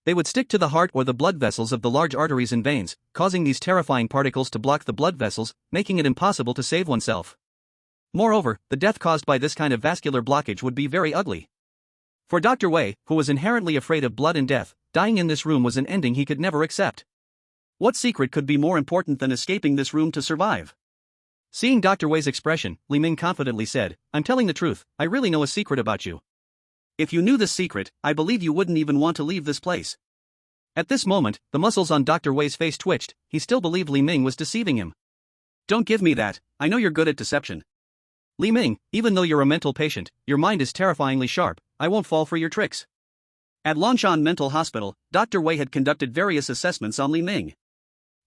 They would stick to the heart or the blood vessels of the large arteries and veins, causing these terrifying particles to block the blood vessels, making it impossible to save oneself. Moreover, the death caused by this kind of vascular blockage would be very ugly. For Dr. Wei, who was inherently afraid of blood and death, dying in this room was an ending he could never accept. What secret could be more important than escaping this room to survive? Seeing Dr. Wei's expression, Li Ming confidently said, "I'm telling the truth, I really know a secret about you." If you knew this secret, I believe you wouldn't even want to leave this place. At this moment, the muscles on Dr. Wei's face twitched. He still believed Li Ming was deceiving him. Don't give me that, I know you're good at deception. Li Ming, even though you're a mental patient, your mind is terrifyingly sharp. I won't fall for your tricks. At Longshan Mental Hospital, Dr. Wei had conducted various assessments on Li Ming.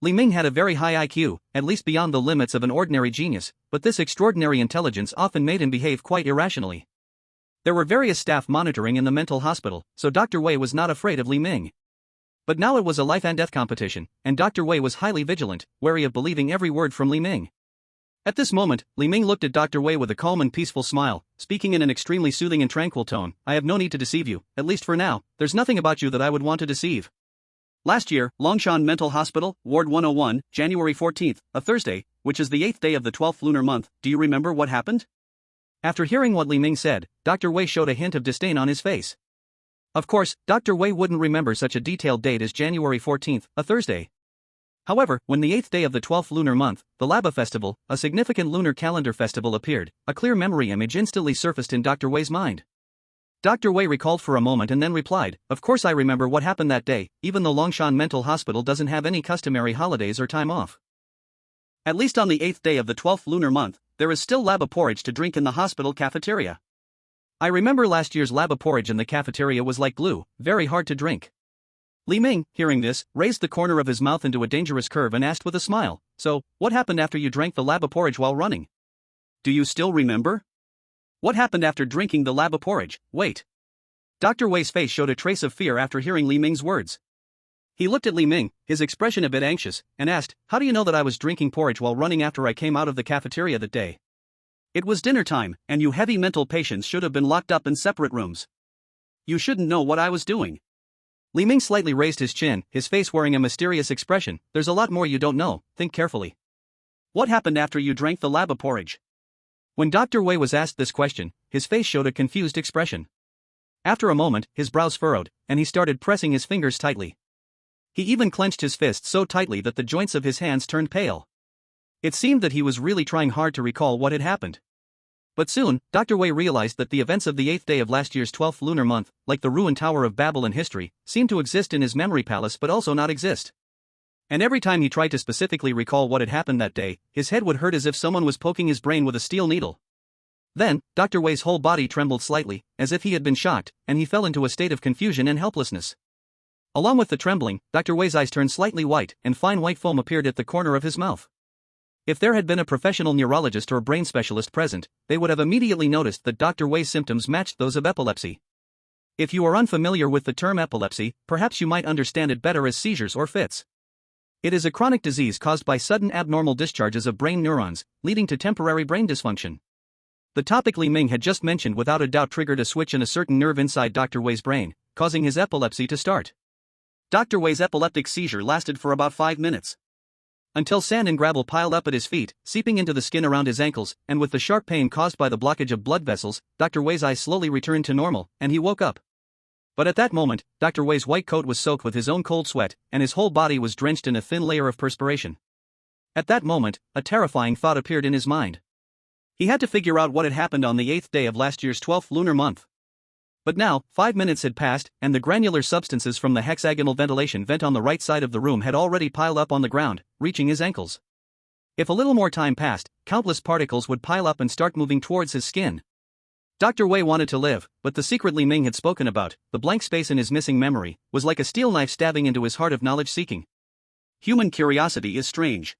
Li Ming had a very high IQ, at least beyond the limits of an ordinary genius, but this extraordinary intelligence often made him behave quite irrationally. There were various staff monitoring in the mental hospital, so Dr. Wei was not afraid of Li Ming. But now it was a life and death competition, and Dr. Wei was highly vigilant, wary of believing every word from Li Ming. At this moment, Li Ming looked at Dr. Wei with a calm and peaceful smile, speaking in an extremely soothing and tranquil tone. "I have no need to deceive you, at least for now. There's nothing about you that I would want to deceive." Last year, Longshan Mental Hospital, Ward 101, January 14th, a Thursday, which is the 8th day of the 12th lunar month. Do you remember what happened? After hearing what Li Ming said, Dr. Wei showed a hint of disdain on his face. Of course, Dr. Wei wouldn't remember such a detailed date as January 14th, a Thursday. However, when the 8th day of the 12th lunar month, the Laba Festival, a significant lunar calendar festival appeared, a clear memory image instantly surfaced in Dr. Wei's mind. Dr. Wei recalled for a moment and then replied, "Of course I remember what happened that day, even though Longshan Mental Hospital doesn't have any customary holidays or time off. At least on the 8th day of the 12th lunar month, there is still laba porridge to drink in the hospital cafeteria. I remember last year's laba porridge in the cafeteria was like glue, very hard to drink." Li Ming, hearing this, raised the corner of his mouth into a dangerous curve and asked with a smile, "So, what happened after you drank the laba porridge while running? Do you still remember? What happened after drinking the laba porridge? Wait." Dr. Wei's face showed a trace of fear after hearing Li Ming's words. He looked at Li Ming, his expression a bit anxious, and asked, "How do you know that I was drinking porridge while running after I came out of the cafeteria that day?" It was dinner time, and you heavy mental patients should have been locked up in separate rooms. You shouldn't know what I was doing. Li Ming slightly raised his chin, his face wearing a mysterious expression. "There's a lot more you don't know, think carefully. What happened after you drank the laba porridge?" When Dr. Wei was asked this question, his face showed a confused expression. After a moment, his brows furrowed, and he started pressing his fingers tightly. He even clenched his fists so tightly that the joints of his hands turned pale. It seemed that he was really trying hard to recall what had happened. But soon, Dr. Wei realized that the events of the 8th day of last year's 12th lunar month, like the ruined Tower of Babel in history, seemed to exist in his memory palace but also not exist. And every time he tried to specifically recall what had happened that day, his head would hurt as if someone was poking his brain with a steel needle. Then, Dr. Wei's whole body trembled slightly, as if he had been shocked, and he fell into a state of confusion and helplessness. Along with the trembling, Dr. Wei's eyes turned slightly white, and fine white foam appeared at the corner of his mouth. If there had been a professional neurologist or brain specialist present, they would have immediately noticed that Dr. Wei's symptoms matched those of epilepsy. If you are unfamiliar with the term epilepsy, perhaps you might understand it better as seizures or fits. It is a chronic disease caused by sudden abnormal discharges of brain neurons, leading to temporary brain dysfunction. The topic Li Ming had just mentioned without a doubt triggered a switch in a certain nerve inside Dr. Wei's brain, causing his epilepsy to start. Dr. Wei's epileptic seizure lasted for about 5 minutes. Until sand and gravel piled up at his feet, seeping into the skin around his ankles, and with the sharp pain caused by the blockage of blood vessels, Dr. Wei's eyes slowly returned to normal, and he woke up. But at that moment, Dr. Wei's white coat was soaked with his own cold sweat, and his whole body was drenched in a thin layer of perspiration. At that moment, a terrifying thought appeared in his mind. He had to figure out what had happened on the 8th day of last year's 12th lunar month. But now, 5 minutes had passed, and the granular substances from the hexagonal ventilation vent on the right side of the room had already piled up on the ground, reaching his ankles. If a little more time passed, countless particles would pile up and start moving towards his skin. Dr. Wei wanted to live, but the secret Li Ming had spoken about, the blank space in his missing memory, was like a steel knife stabbing into his heart of knowledge-seeking. Human curiosity is strange.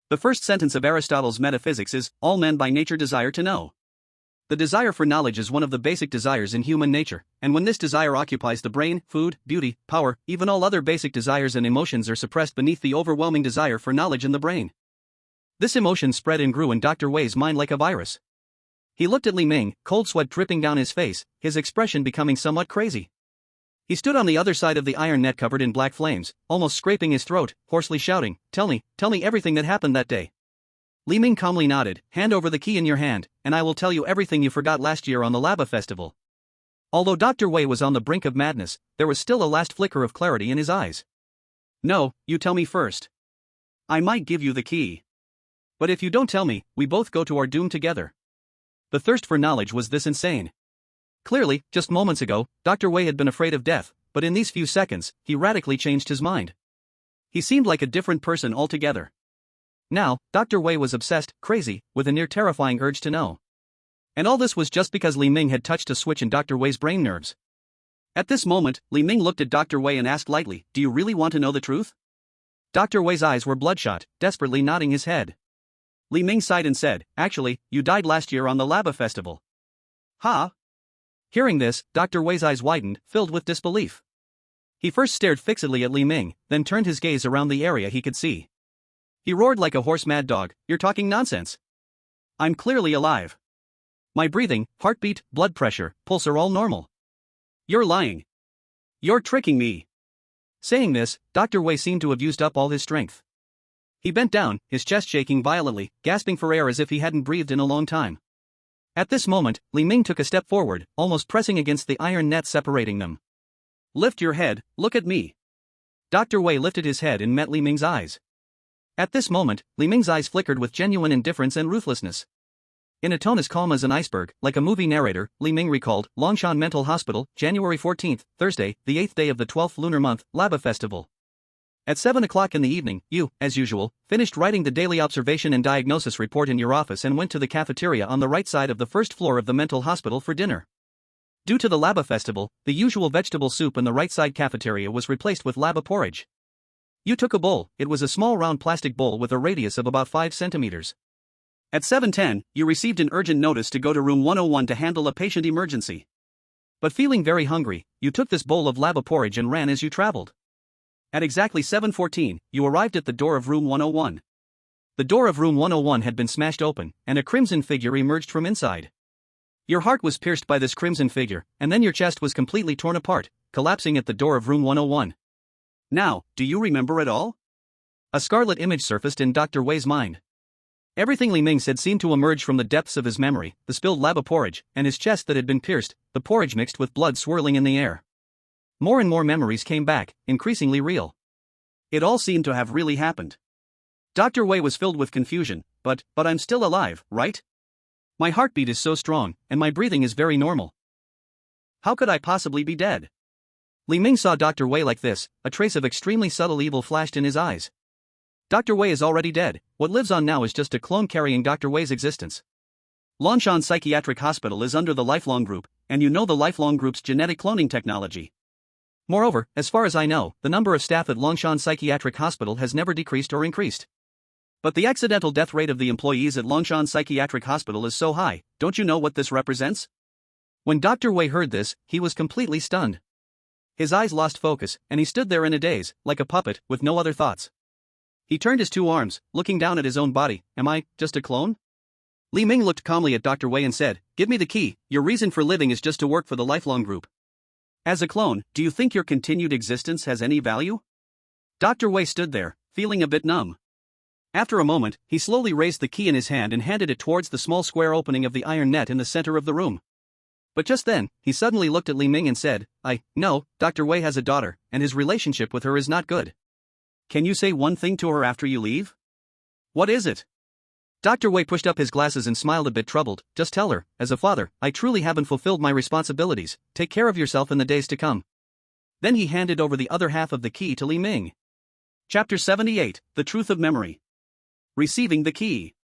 The first sentence of Aristotle's Metaphysics is, "All men by nature desire to know." The desire for knowledge is one of the basic desires in human nature, and when this desire occupies the brain, food, beauty, power, even all other basic desires and emotions are suppressed beneath the overwhelming desire for knowledge in the brain. This emotion spread and grew in Dr. Wei's mind like a virus. He looked at Li Ming, cold sweat dripping down his face, his expression becoming somewhat crazy. He stood on the other side of the iron net covered in black flames, almost scraping his throat, hoarsely shouting, tell me everything that happened that day." Li Ming calmly nodded, "Hand over the key in your hand, and I will tell you everything you forgot last year on the Laba Festival." Although Dr. Wei was on the brink of madness, there was still a last flicker of clarity in his eyes. "No, you tell me first. I might give you the key. But if you don't tell me, we both go to our doom together." The thirst for knowledge was this insane. Clearly, just moments ago, Dr. Wei had been afraid of death, but in these few seconds, he radically changed his mind. He seemed like a different person altogether. Now, Dr. Wei was obsessed, crazy, with a near-terrifying urge to know. And all this was just because Li Ming had touched a switch in Dr. Wei's brain nerves. At this moment, Li Ming looked at Dr. Wei and asked lightly, "Do you really want to know the truth?" Dr. Wei's eyes were bloodshot, desperately nodding his head. Li Ming sighed and said, "Actually, you died last year on the Laba Festival." "Huh?" Hearing this, Dr. Wei's eyes widened, filled with disbelief. He first stared fixedly at Li Ming, then turned his gaze around the area he could see. He roared like a horse-mad dog, "You're talking nonsense. I'm clearly alive. My breathing, heartbeat, blood pressure, pulse are all normal." "You're lying. You're tricking me." Saying this, Dr. Wei seemed to have used up all his strength. He bent down, his chest shaking violently, gasping for air as if he hadn't breathed in a long time. At this moment, Li Ming took a step forward, almost pressing against the iron net separating them. "Lift your head, look at me." Dr. Wei lifted his head and met Li Ming's eyes. At this moment, Li Ming's eyes flickered with genuine indifference and ruthlessness. In a tone as calm as an iceberg, like a movie narrator, Li Ming recalled, Longshan Mental Hospital, January 14th, Thursday, the 8th day of the 12th lunar month, Laba Festival. At 7 o'clock in the evening, you, as usual, finished writing the daily observation and diagnosis report in your office and went to the cafeteria on the right side of the first floor of the mental hospital for dinner. Due to the Laba Festival, the usual vegetable soup in the right side cafeteria was replaced with Laba porridge. You took a bowl. It was a small round plastic bowl with a radius of about 5 centimeters. At 7:10, you received an urgent notice to go to room 101 to handle a patient emergency. But feeling very hungry, you took this bowl of Laba porridge and ran as you traveled. At exactly 7:14, you arrived at the door of room 101. The door of room 101 had been smashed open, and a crimson figure emerged from inside. Your heart was pierced by this crimson figure, and then your chest was completely torn apart, collapsing at the door of room 101. Now, do you remember it all? A scarlet image surfaced in Dr. Wei's mind. Everything Li Ming said seemed to emerge from the depths of his memory, the spilled Laba porridge, and his chest that had been pierced, the porridge mixed with blood swirling in the air. More and more memories came back, increasingly real. It all seemed to have really happened. Dr. Wei was filled with confusion, but I'm still alive, right? My heartbeat is so strong, and my breathing is very normal. How could I possibly be dead? Li Ming saw Dr. Wei like this, a trace of extremely subtle evil flashed in his eyes. Dr. Wei is already dead. What lives on now is just a clone carrying Dr. Wei's existence. Longshan Psychiatric Hospital is under the Lifelong Group, and you know the Lifelong Group's genetic cloning technology. Moreover, as far as I know, the number of staff at Longshan Psychiatric Hospital has never decreased or increased. But the accidental death rate of the employees at Longshan Psychiatric Hospital is so high. Don't you know what this represents? When Dr. Wei heard this, he was completely stunned. His eyes lost focus, and he stood there in a daze, like a puppet, with no other thoughts. He turned his two arms, looking down at his own body. Am I just a clone? Li Ming looked calmly at Dr. Wei and said, Give me the key. Your reason for living is just to work for the Lifelong Group. As a clone, do you think your continued existence has any value? Dr. Wei stood there, feeling a bit numb. After a moment, he slowly raised the key in his hand and handed it towards the small square opening of the iron net in the center of the room. But just then, he suddenly looked at Li Ming and said, No, Dr. Wei has a daughter, and his relationship with her is not good. Can you say one thing to her after you leave? What is it? Dr. Wei pushed up his glasses and smiled a bit troubled. Just tell her, as a father, I truly haven't fulfilled my responsibilities. Take care of yourself in the days to come. Then he handed over the other half of the key to Li Ming. Chapter 78, The Truth of Memory. Receiving the key.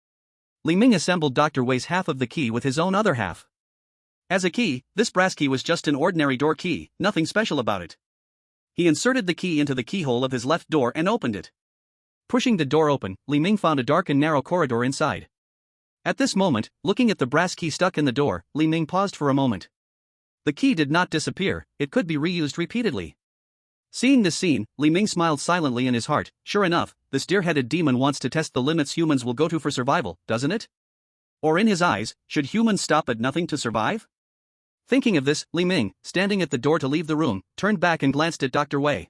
Li Ming assembled Dr. Wei's half of the key with his own other half. As a key, this brass key was just an ordinary door key, nothing special about it. He inserted the key into the keyhole of his left door and opened it. Pushing the door open, Li Ming found a dark and narrow corridor inside. At this moment, looking at the brass key stuck in the door, Li Ming paused for a moment. The key did not disappear, it could be reused repeatedly. Seeing this scene, Li Ming smiled silently in his heart. Sure enough, this deer-headed demon wants to test the limits humans will go to for survival, doesn't it? Or in his eyes, should humans stop at nothing to survive? Thinking of this, Li Ming, standing at the door to leave the room, turned back and glanced at Dr. Wei.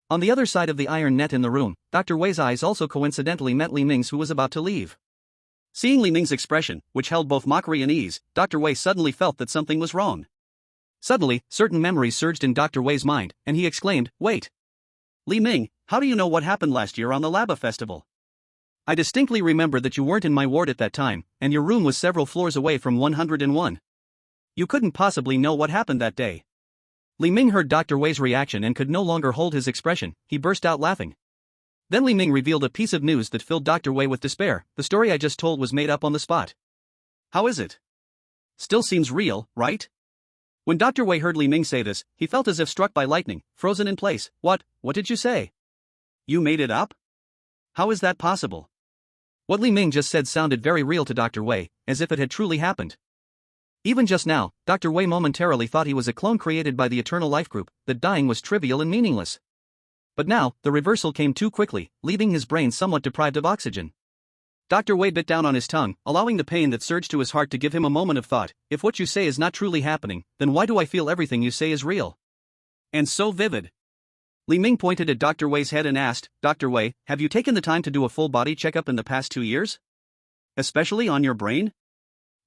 On the other side of the iron net in the room, Dr. Wei's eyes also coincidentally met Li Ming's, who was about to leave. Seeing Li Ming's expression, which held both mockery and ease, Dr. Wei suddenly felt that something was wrong. Suddenly, certain memories surged in Dr. Wei's mind, and he exclaimed, Wait! Li Ming, how do you know what happened last year on the Laba Festival? I distinctly remember that you weren't in my ward at that time, and your room was several floors away from 101. You couldn't possibly know what happened that day. Li Ming heard Dr. Wei's reaction and could no longer hold his expression. He burst out laughing. Then Li Ming revealed a piece of news that filled Dr. Wei with despair. The story I just told was made up on the spot. How is it? Still seems real, right? When Dr. Wei heard Li Ming say this, he felt as if struck by lightning, frozen in place. What did you say? You made it up? How is that possible? What Li Ming just said sounded very real to Dr. Wei, as if it had truly happened. Even just now, Dr. Wei momentarily thought he was a clone created by the Eternal Life Group, that dying was trivial and meaningless. But now, the reversal came too quickly, leaving his brain somewhat deprived of oxygen. Dr. Wei bit down on his tongue, allowing the pain that surged to his heart to give him a moment of thought. If what you say is not truly happening, then why do I feel everything you say is real? And so vivid. Li Ming pointed at Dr. Wei's head and asked, Dr. Wei, have you taken the time to do a full body checkup in the past 2 years? Especially on your brain?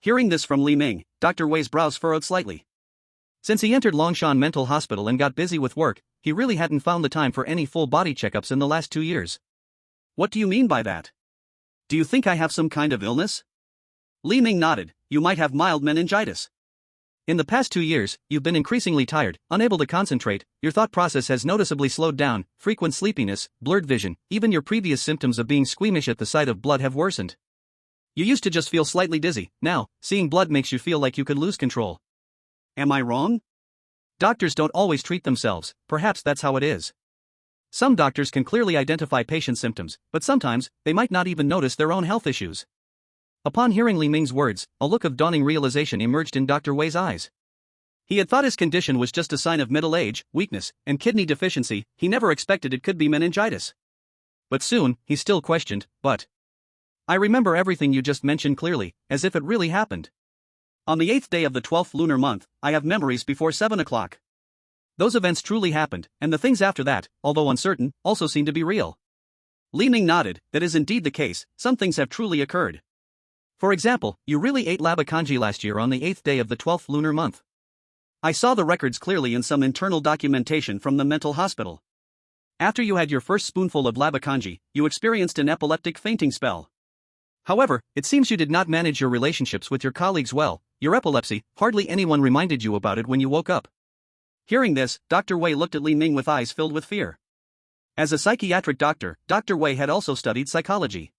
Hearing this from Li Ming, Dr. Wei's brows furrowed slightly. Since he entered Longshan Mental Hospital and got busy with work, he really hadn't found the time for any full body checkups in the last 2 years. What do you mean by that? Do you think I have some kind of illness? Li Ming nodded. You might have mild meningitis. In the past 2 years, you've been increasingly tired, unable to concentrate, your thought process has noticeably slowed down, frequent sleepiness, blurred vision, even your previous symptoms of being squeamish at the sight of blood have worsened. You used to just feel slightly dizzy, now, seeing blood makes you feel like you could lose control. Am I wrong? Doctors don't always treat themselves, perhaps that's how it is. Some doctors can clearly identify patient symptoms, but sometimes, they might not even notice their own health issues. Upon hearing Li Ming's words, a look of dawning realization emerged in Dr. Wei's eyes. He had thought his condition was just a sign of middle age, weakness, and kidney deficiency. He never expected it could be meningitis. But soon, he still questioned, but I remember everything you just mentioned clearly, as if it really happened. On the 8th day of the 12th lunar month, I have memories before 7 o'clock. Those events truly happened, and the things after that, although uncertain, also seem to be real. Li Ming nodded. That is indeed the case, some things have truly occurred. For example, you really ate laba kanji last year on the 8th day of the 12th lunar month. I saw the records clearly in some internal documentation from the mental hospital. After you had your first spoonful of laba kanji, you experienced an epileptic fainting spell. However, it seems you did not manage your relationships with your colleagues well. Your epilepsy, hardly anyone reminded you about it when you woke up. Hearing this, Dr. Wei looked at Li Ming with eyes filled with fear. As a psychiatric doctor, Dr. Wei had also studied psychology.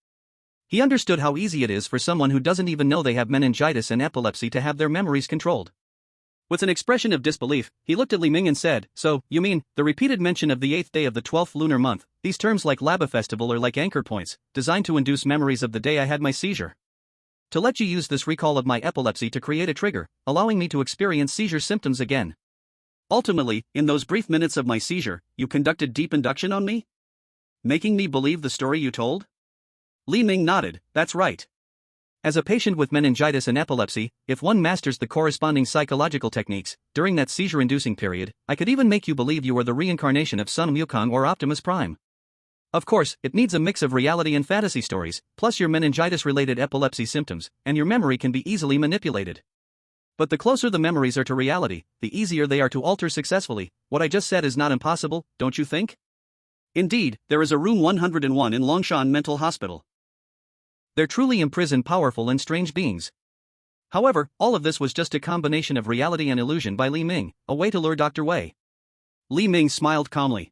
He understood how easy it is for someone who doesn't even know they have meningitis and epilepsy to have their memories controlled. With an expression of disbelief, he looked at Li Ming and said, So, you mean, the repeated mention of the 8th day of the 12th lunar month, these terms like laba festival are like anchor points, designed to induce memories of the day I had my seizure. To let you use this recall of my epilepsy to create a trigger, allowing me to experience seizure symptoms again. Ultimately, in those brief minutes of my seizure, you conducted deep induction on me? Making me believe the story you told? Li Ming nodded. That's right. As a patient with meningitis and epilepsy, if one masters the corresponding psychological techniques, during that seizure-inducing period, I could even make you believe you are the reincarnation of Sun Wukong or Optimus Prime. Of course, it needs a mix of reality and fantasy stories, plus your meningitis-related epilepsy symptoms, and your memory can be easily manipulated. But the closer the memories are to reality, the easier they are to alter successfully. What I just said is not impossible, don't you think? Indeed, there is a room 101 in Longshan Mental Hospital. They're truly imprisoned powerful and strange beings. However, all of this was just a combination of reality and illusion by Li Ming, a way to lure Dr. Wei. Li Ming smiled calmly.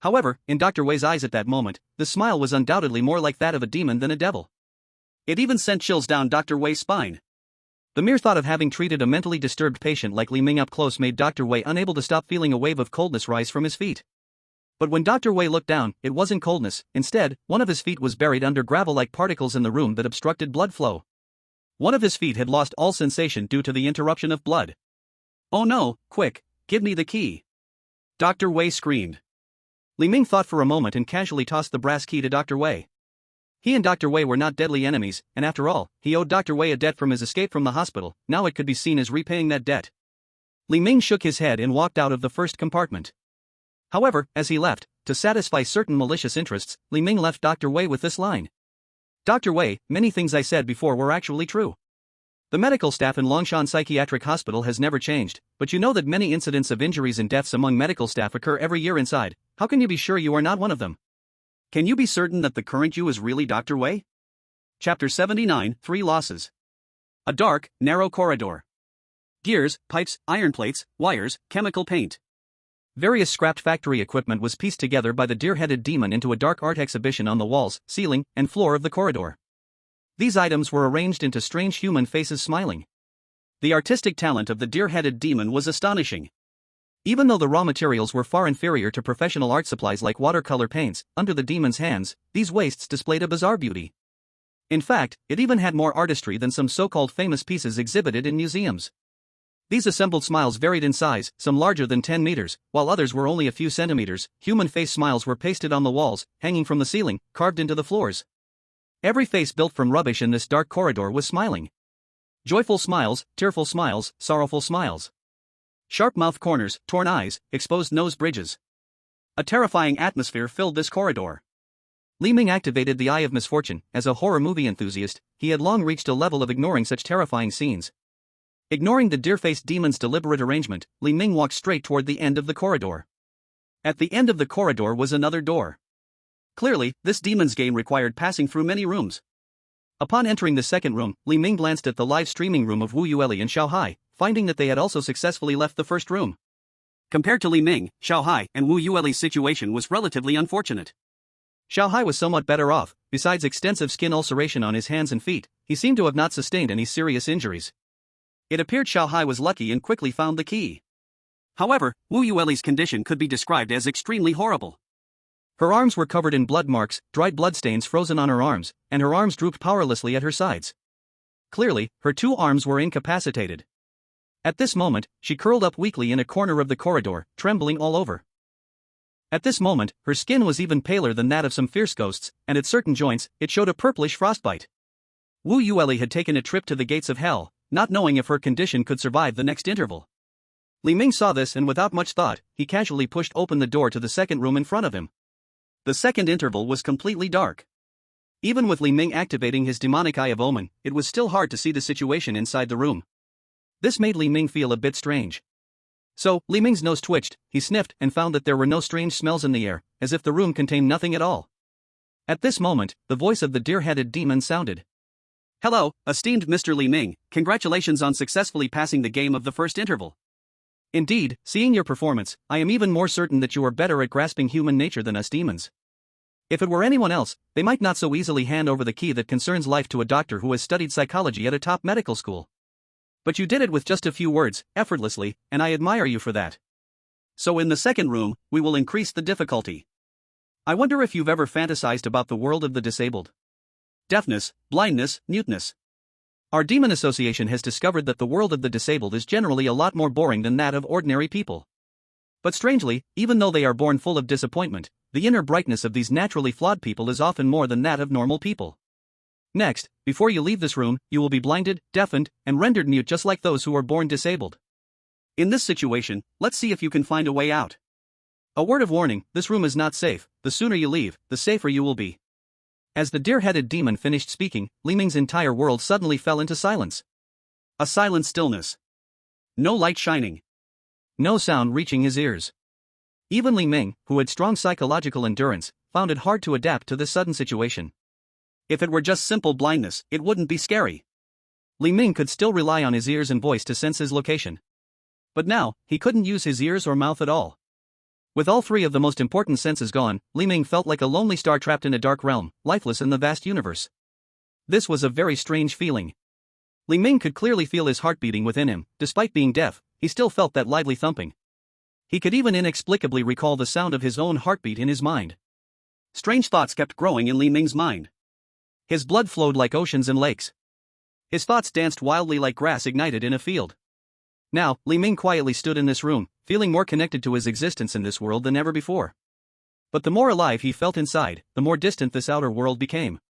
However, in Dr. Wei's eyes at that moment, the smile was undoubtedly more like that of a demon than a devil. It even sent chills down Dr. Wei's spine. The mere thought of having treated a mentally disturbed patient like Li Ming up close made Dr. Wei unable to stop feeling a wave of coldness rise from his feet. But when Dr. Wei looked down, it wasn't coldness. Instead, one of his feet was buried under gravel-like particles in the room that obstructed blood flow. One of his feet had lost all sensation due to the interruption of blood. Oh no, quick, give me the key. Dr. Wei screamed. Li Ming thought for a moment and casually tossed the brass key to Dr. Wei. He and Dr. Wei were not deadly enemies, and after all, he owed Dr. Wei a debt from his escape from the hospital. Now it could be seen as repaying that debt. Li Ming shook his head and walked out of the first compartment. However, as he left, to satisfy certain malicious interests, Li Ming left Dr. Wei with this line. Dr. Wei, many things I said before were actually true. The medical staff in Longshan Psychiatric Hospital has never changed, but you know that many incidents of injuries and deaths among medical staff occur every year inside. How can you be sure you are not one of them? Can you be certain that the current you is really Dr. Wei? Chapter 79, 3 Losses. A dark, narrow corridor. Gears, pipes, iron plates, wires, chemical paint. Various scrapped factory equipment was pieced together by the deer-headed demon into a dark art exhibition on the walls, ceiling, and floor of the corridor. These items were arranged into strange human faces smiling. The artistic talent of the deer-headed demon was astonishing. Even though the raw materials were far inferior to professional art supplies like watercolor paints, under the demon's hands, these wastes displayed a bizarre beauty. In fact, it even had more artistry than some so-called famous pieces exhibited in museums. These assembled smiles varied in size, some larger than 10 meters, while others were only a few centimeters. Human face smiles were pasted on the walls, hanging from the ceiling, carved into the floors. Every face built from rubbish in this dark corridor was smiling. Joyful smiles, tearful smiles, sorrowful smiles. Sharp mouth corners, torn eyes, exposed nose bridges. A terrifying atmosphere filled this corridor. Li Ming activated the Eye of Misfortune. As a horror movie enthusiast, he had long reached a level of ignoring such terrifying scenes. Ignoring the deer-faced demon's deliberate arrangement, Li Ming walked straight toward the end of the corridor. At the end of the corridor was another door. Clearly, this demon's game required passing through many rooms. Upon entering the second room, Li Ming glanced at the live streaming room of Wu Yueli and Xiao Hai, finding that they had also successfully left the first room. Compared to Li Ming, Xiao Hai and Wu Yueli's situation was relatively unfortunate. Xiao Hai was somewhat better off. Besides extensive skin ulceration on his hands and feet, he seemed to have not sustained any serious injuries. It appeared Xiao Hai was lucky and quickly found the key. However, Wu Yueli's condition could be described as extremely horrible. Her arms were covered in blood marks, dried bloodstains frozen on her arms, and her arms drooped powerlessly at her sides. Clearly, her two arms were incapacitated. At this moment, she curled up weakly in a corner of the corridor, trembling all over. At this moment, her skin was even paler than that of some fierce ghosts, and at certain joints, it showed a purplish frostbite. Wu Yueli had taken a trip to the gates of hell, not knowing if her condition could survive the next interval. Li Ming saw this and without much thought, he casually pushed open the door to the second room in front of him. The second interval was completely dark. Even with Li Ming activating his demonic eye of omen, it was still hard to see the situation inside the room. This made Li Ming feel a bit strange. So, Li Ming's nose twitched, he sniffed and found that there were no strange smells in the air, as if the room contained nothing at all. At this moment, the voice of the deer-headed demon sounded. "Hello, esteemed Mr. Li Ming, congratulations on successfully passing the game of the first interval. Indeed, seeing your performance, I am even more certain that you are better at grasping human nature than us demons. If it were anyone else, they might not so easily hand over the key that concerns life to a doctor who has studied psychology at a top medical school. But you did it with just a few words, effortlessly, and I admire you for that. So in the second room, we will increase the difficulty. I wonder if you've ever fantasized about the world of the disabled. Deafness, blindness, muteness. Our demon association has discovered that the world of the disabled is generally a lot more boring than that of ordinary people. But strangely, even though they are born full of disappointment, the inner brightness of these naturally flawed people is often more than that of normal people. Next, before you leave this room, you will be blinded, deafened, and rendered mute just like those who are born disabled. In this situation, let's see if you can find a way out. A word of warning, this room is not safe. The sooner you leave, the safer you will be." As the deer-headed demon finished speaking, Li Ming's entire world suddenly fell into silence. A silent stillness. No light shining. No sound reaching his ears. Even Li Ming, who had strong psychological endurance, found it hard to adapt to this sudden situation. If it were just simple blindness, it wouldn't be scary. Li Ming could still rely on his ears and voice to sense his location. But now, he couldn't use his ears or mouth at all. With all three of the most important senses gone, Li Ming felt like a lonely star trapped in a dark realm, lifeless in the vast universe. This was a very strange feeling. Li Ming could clearly feel his heart beating within him. Despite being deaf, he still felt that lively thumping. He could even inexplicably recall the sound of his own heartbeat in his mind. Strange thoughts kept growing in Li Ming's mind. His blood flowed like oceans and lakes. His thoughts danced wildly like grass ignited in a field. Now, Li Ming quietly stood in this room, feeling more connected to his existence in this world than ever before. But the more alive he felt inside, the more distant this outer world became.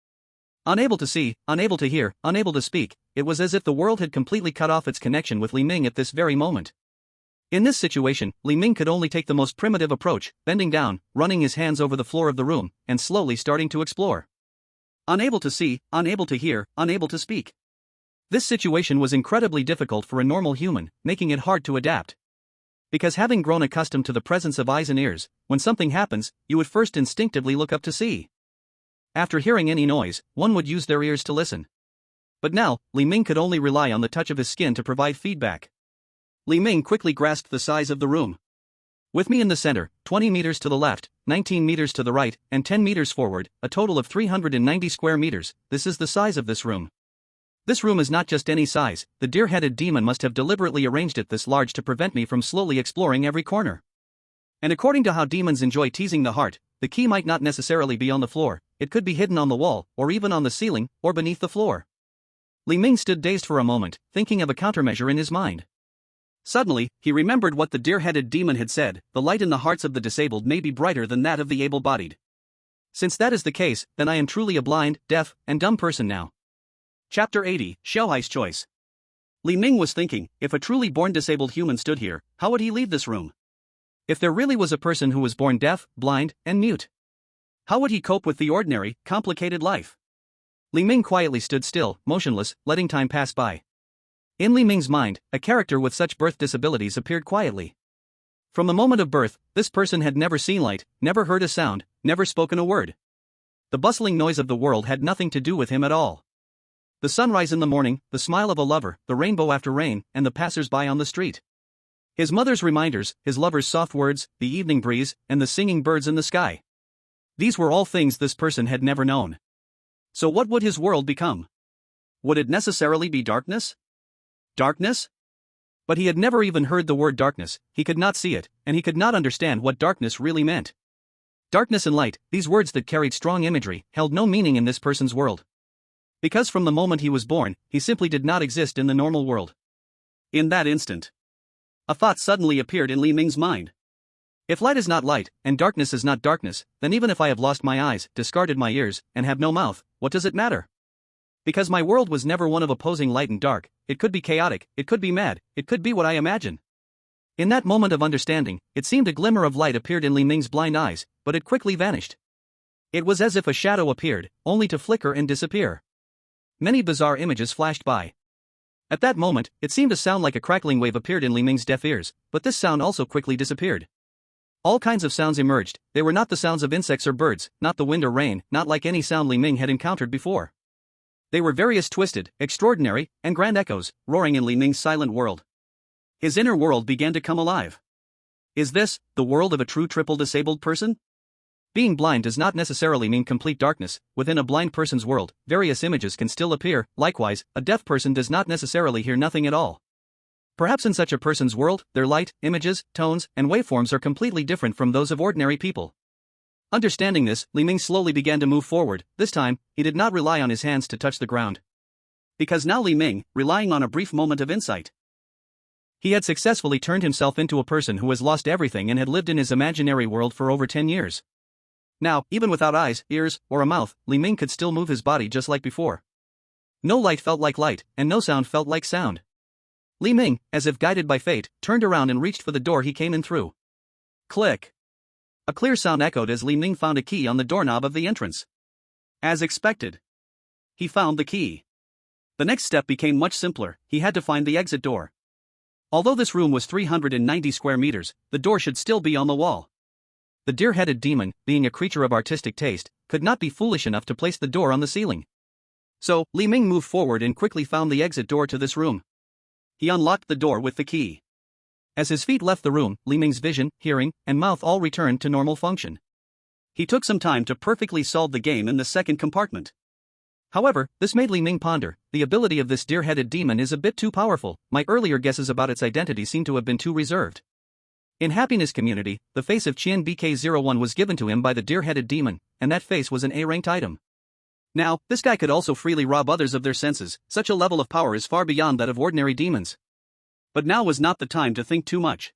Unable to see, unable to hear, unable to speak, it was as if the world had completely cut off its connection with Li Ming at this very moment. In this situation, Li Ming could only take the most primitive approach, bending down, running his hands over the floor of the room, and slowly starting to explore. Unable to see, unable to hear, unable to speak. This situation was incredibly difficult for a normal human, making it hard to adapt. Because having grown accustomed to the presence of eyes and ears, when something happens, you would first instinctively look up to see. After hearing any noise, one would use their ears to listen. But now, Li Ming could only rely on the touch of his skin to provide feedback. Li Ming quickly grasped the size of the room. With me in the center, 20 meters to the left, 19 meters to the right, and 10 meters forward, a total of 390 square meters, this is the size of this room. This room is not just any size, the deer-headed demon must have deliberately arranged it this large to prevent me from slowly exploring every corner. And according to how demons enjoy teasing the heart, the key might not necessarily be on the floor, it could be hidden on the wall, or even on the ceiling, or beneath the floor. Li Ming stood dazed for a moment, thinking of a countermeasure in his mind. Suddenly, he remembered what the deer-headed demon had said, the light in the hearts of the disabled may be brighter than that of the able-bodied. Since that is the case, then I am truly a blind, deaf, and dumb person now. Chapter 80, Xiaohai's Choice. Li Ming was thinking, if a truly born disabled human stood here, how would he leave this room? If there really was a person who was born deaf, blind, and mute, how would he cope with the ordinary, complicated life? Li Ming quietly stood still, motionless, letting time pass by. In Li Ming's mind, a character with such birth disabilities appeared quietly. From the moment of birth, this person had never seen light, never heard a sound, never spoken a word. The bustling noise of the world had nothing to do with him at all. The sunrise in the morning, the smile of a lover, the rainbow after rain, and the passers-by on the street. His mother's reminders, his lover's soft words, the evening breeze, and the singing birds in the sky. These were all things this person had never known. So what would his world become? Would it necessarily be darkness? Darkness? But he had never even heard the word darkness, he could not see it, and he could not understand what darkness really meant. Darkness and light, these words that carried strong imagery, held no meaning in this person's world. Because from the moment he was born, he simply did not exist in the normal world. In that instant, a thought suddenly appeared in Li Ming's mind. If light is not light, and darkness is not darkness, then even if I have lost my eyes, discarded my ears, and have no mouth, what does it matter? Because my world was never one of opposing light and dark, it could be chaotic, it could be mad, it could be what I imagine. In that moment of understanding, it seemed a glimmer of light appeared in Li Ming's blind eyes, but it quickly vanished. It was as if a shadow appeared, only to flicker and disappear. Many bizarre images flashed by. At that moment, it seemed a sound like a crackling wave appeared in Li Ming's deaf ears, but this sound also quickly disappeared. All kinds of sounds emerged, they were not the sounds of insects or birds, not the wind or rain, not like any sound Li Ming had encountered before. They were various twisted, extraordinary, and grand echoes, roaring in Li Ming's silent world. His inner world began to come alive. Is this the world of a true triple disabled person? Being blind does not necessarily mean complete darkness. Within a blind person's world, various images can still appear. Likewise, a deaf person does not necessarily hear nothing at all. Perhaps in such a person's world, their light, images, tones, and waveforms are completely different from those of ordinary people. Understanding this, Li Ming slowly began to move forward. This time, he did not rely on his hands to touch the ground. Because now Li Ming, relying on a brief moment of insight, he had successfully turned himself into a person who has lost everything and had lived in his imaginary world for over 10 years. Now, even without eyes, ears, or a mouth, Li Ming could still move his body just like before. No light felt like light, and no sound felt like sound. Li Ming, as if guided by fate, turned around and reached for the door he came in through. Click. A clear sound echoed as Li Ming found a key on the doorknob of the entrance. As expected, he found the key. The next step became much simpler. He had to find the exit door. Although this room was 390 square meters, the door should still be on the wall. The deer-headed demon, being a creature of artistic taste, could not be foolish enough to place the door on the ceiling. So, Li Ming moved forward and quickly found the exit door to this room. He unlocked the door with the key. As his feet left the room, Li Ming's vision, hearing, and mouth all returned to normal function. He took some time to perfectly solve the game in the second compartment. However, this made Li Ming ponder. The ability of this deer-headed demon is a bit too powerful. My earlier guesses about its identity seem to have been too reserved. In Happiness Community, the face of Qian BK01 was given to him by the deer-headed demon, and that face was an A-ranked item. Now, this guy could also freely rob others of their senses. Such a level of power is far beyond that of ordinary demons. But now was not the time to think too much.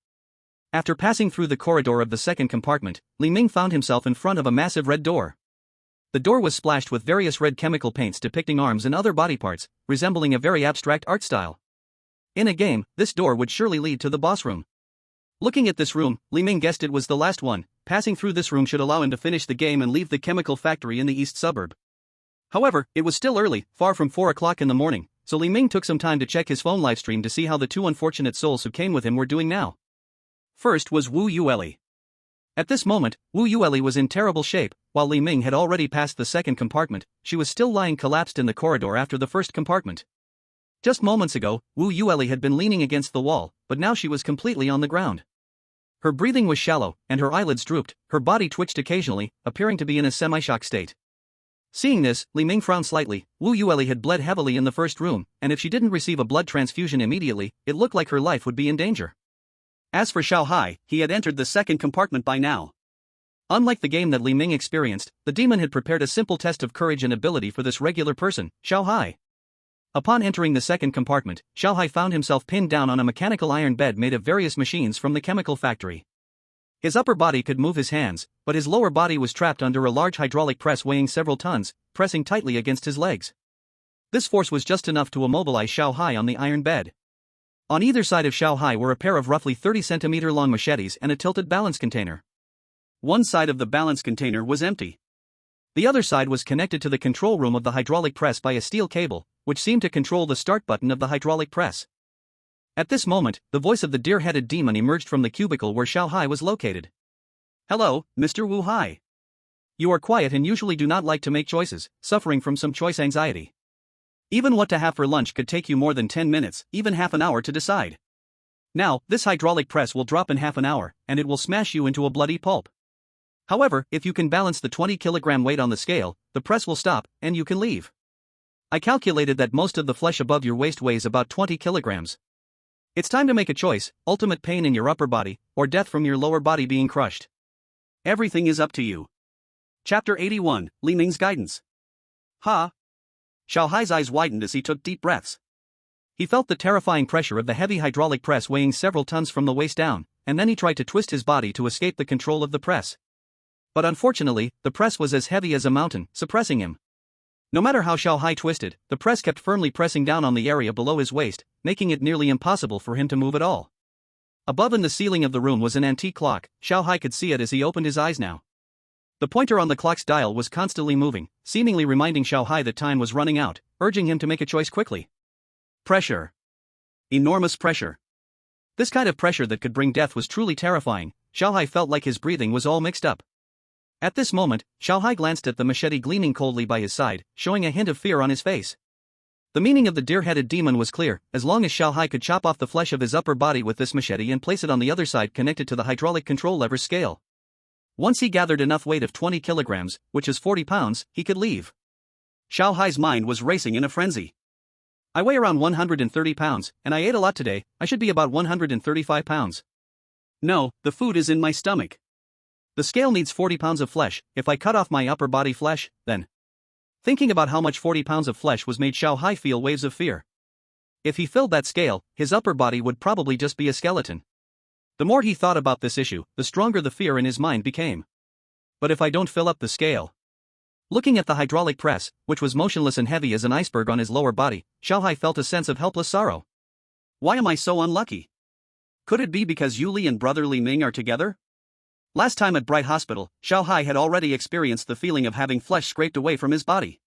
After passing through the corridor of the second compartment, Li Ming found himself in front of a massive red door. The door was splashed with various red chemical paints depicting arms and other body parts, resembling a very abstract art style. In a game, this door would surely lead to the boss room. Looking at this room, Li Ming guessed it was the last one. Passing through this room should allow him to finish the game and leave the chemical factory in the east suburb. However, it was still early, far from 4 o'clock in the morning, so Li Ming took some time to check his phone livestream to see how the two unfortunate souls who came with him were doing now. First was Wu Yueli. At this moment, Wu Yueli was in terrible shape. While Li Ming had already passed the second compartment, she was still lying collapsed in the corridor after the first compartment. Just moments ago, Wu Yueli had been leaning against the wall, but now she was completely on the ground. Her breathing was shallow, and her eyelids drooped, her body twitched occasionally, appearing to be in a semi-shock state. Seeing this, Li Ming frowned slightly. Wu Yueli had bled heavily in the first room, and if she didn't receive a blood transfusion immediately, it looked like her life would be in danger. As for Xiao Hai, he had entered the second compartment by now. Unlike the game that Li Ming experienced, the demon had prepared a simple test of courage and ability for this regular person, Xiao Hai. Upon entering the second compartment, Xiao Hai found himself pinned down on a mechanical iron bed made of various machines from the chemical factory. His upper body could move his hands, but his lower body was trapped under a large hydraulic press weighing several tons, pressing tightly against his legs. This force was just enough to immobilize Xiao Hai on the iron bed. On either side of Xiao Hai were a pair of roughly 30-centimeter long machetes and a tilted balance container. One side of the balance container was empty. The other side was connected to the control room of the hydraulic press by a steel cable, which seemed to control the start button of the hydraulic press. At this moment, the voice of the deer-headed demon emerged from the cubicle where Xiao Hai was located. "Hello, Mr. Wu Hai. You are quiet and usually do not like to make choices, suffering from some choice anxiety. Even what to have for lunch could take you more than 10 minutes, even half an hour to decide. Now, this hydraulic press will drop in half an hour, and it will smash you into a bloody pulp. However, if you can balance the 20-kilogram weight on the scale, the press will stop, and you can leave. I calculated that most of the flesh above your waist weighs about 20 kilograms. It's time to make a choice: ultimate pain in your upper body, or death from your lower body being crushed. Everything is up to you. Chapter 81, Li Ming's Guidance. Ha! Xiao Hai's eyes widened as he took deep breaths. He felt the terrifying pressure of the heavy hydraulic press weighing several tons from the waist down, and then he tried to twist his body to escape the control of the press. But unfortunately, the press was as heavy as a mountain, suppressing him. No matter how Xiao Hai twisted, the press kept firmly pressing down on the area below his waist, making it nearly impossible for him to move at all. Above in the ceiling of the room was an antique clock. Xiao Hai could see it as he opened his eyes now. The pointer on the clock's dial was constantly moving, seemingly reminding Xiao Hai that time was running out, urging him to make a choice quickly. Pressure. Enormous pressure. This kind of pressure that could bring death was truly terrifying. Xiao Hai felt like his breathing was all mixed up. At this moment, Xiao Hai glanced at the machete gleaming coldly by his side, showing a hint of fear on his face. The meaning of the deer-headed demon was clear: as long as Xiao Hai could chop off the flesh of his upper body with this machete and place it on the other side connected to the hydraulic control lever scale. Once he gathered enough weight of 20 kilograms, which is 40 pounds, he could leave. Xiao Hai's mind was racing in a frenzy. I weigh around 130 pounds, and I ate a lot today. I should be about 135 pounds. No, the food is in my stomach. The scale needs 40 pounds of flesh. If I cut off my upper body flesh, then... Thinking about how much 40 pounds of flesh was made Xiao Hai feel waves of fear. If he filled that scale, his upper body would probably just be a skeleton. The more he thought about this issue, the stronger the fear in his mind became. But if I don't fill up the scale... Looking at the hydraulic press, which was motionless and heavy as an iceberg on his lower body, Xiao Hai felt a sense of helpless sorrow. Why am I so unlucky? Could it be because Yuli and brother Li Ming are together? Last time at Bright Hospital, Xiao Hai had already experienced the feeling of having flesh scraped away from his body.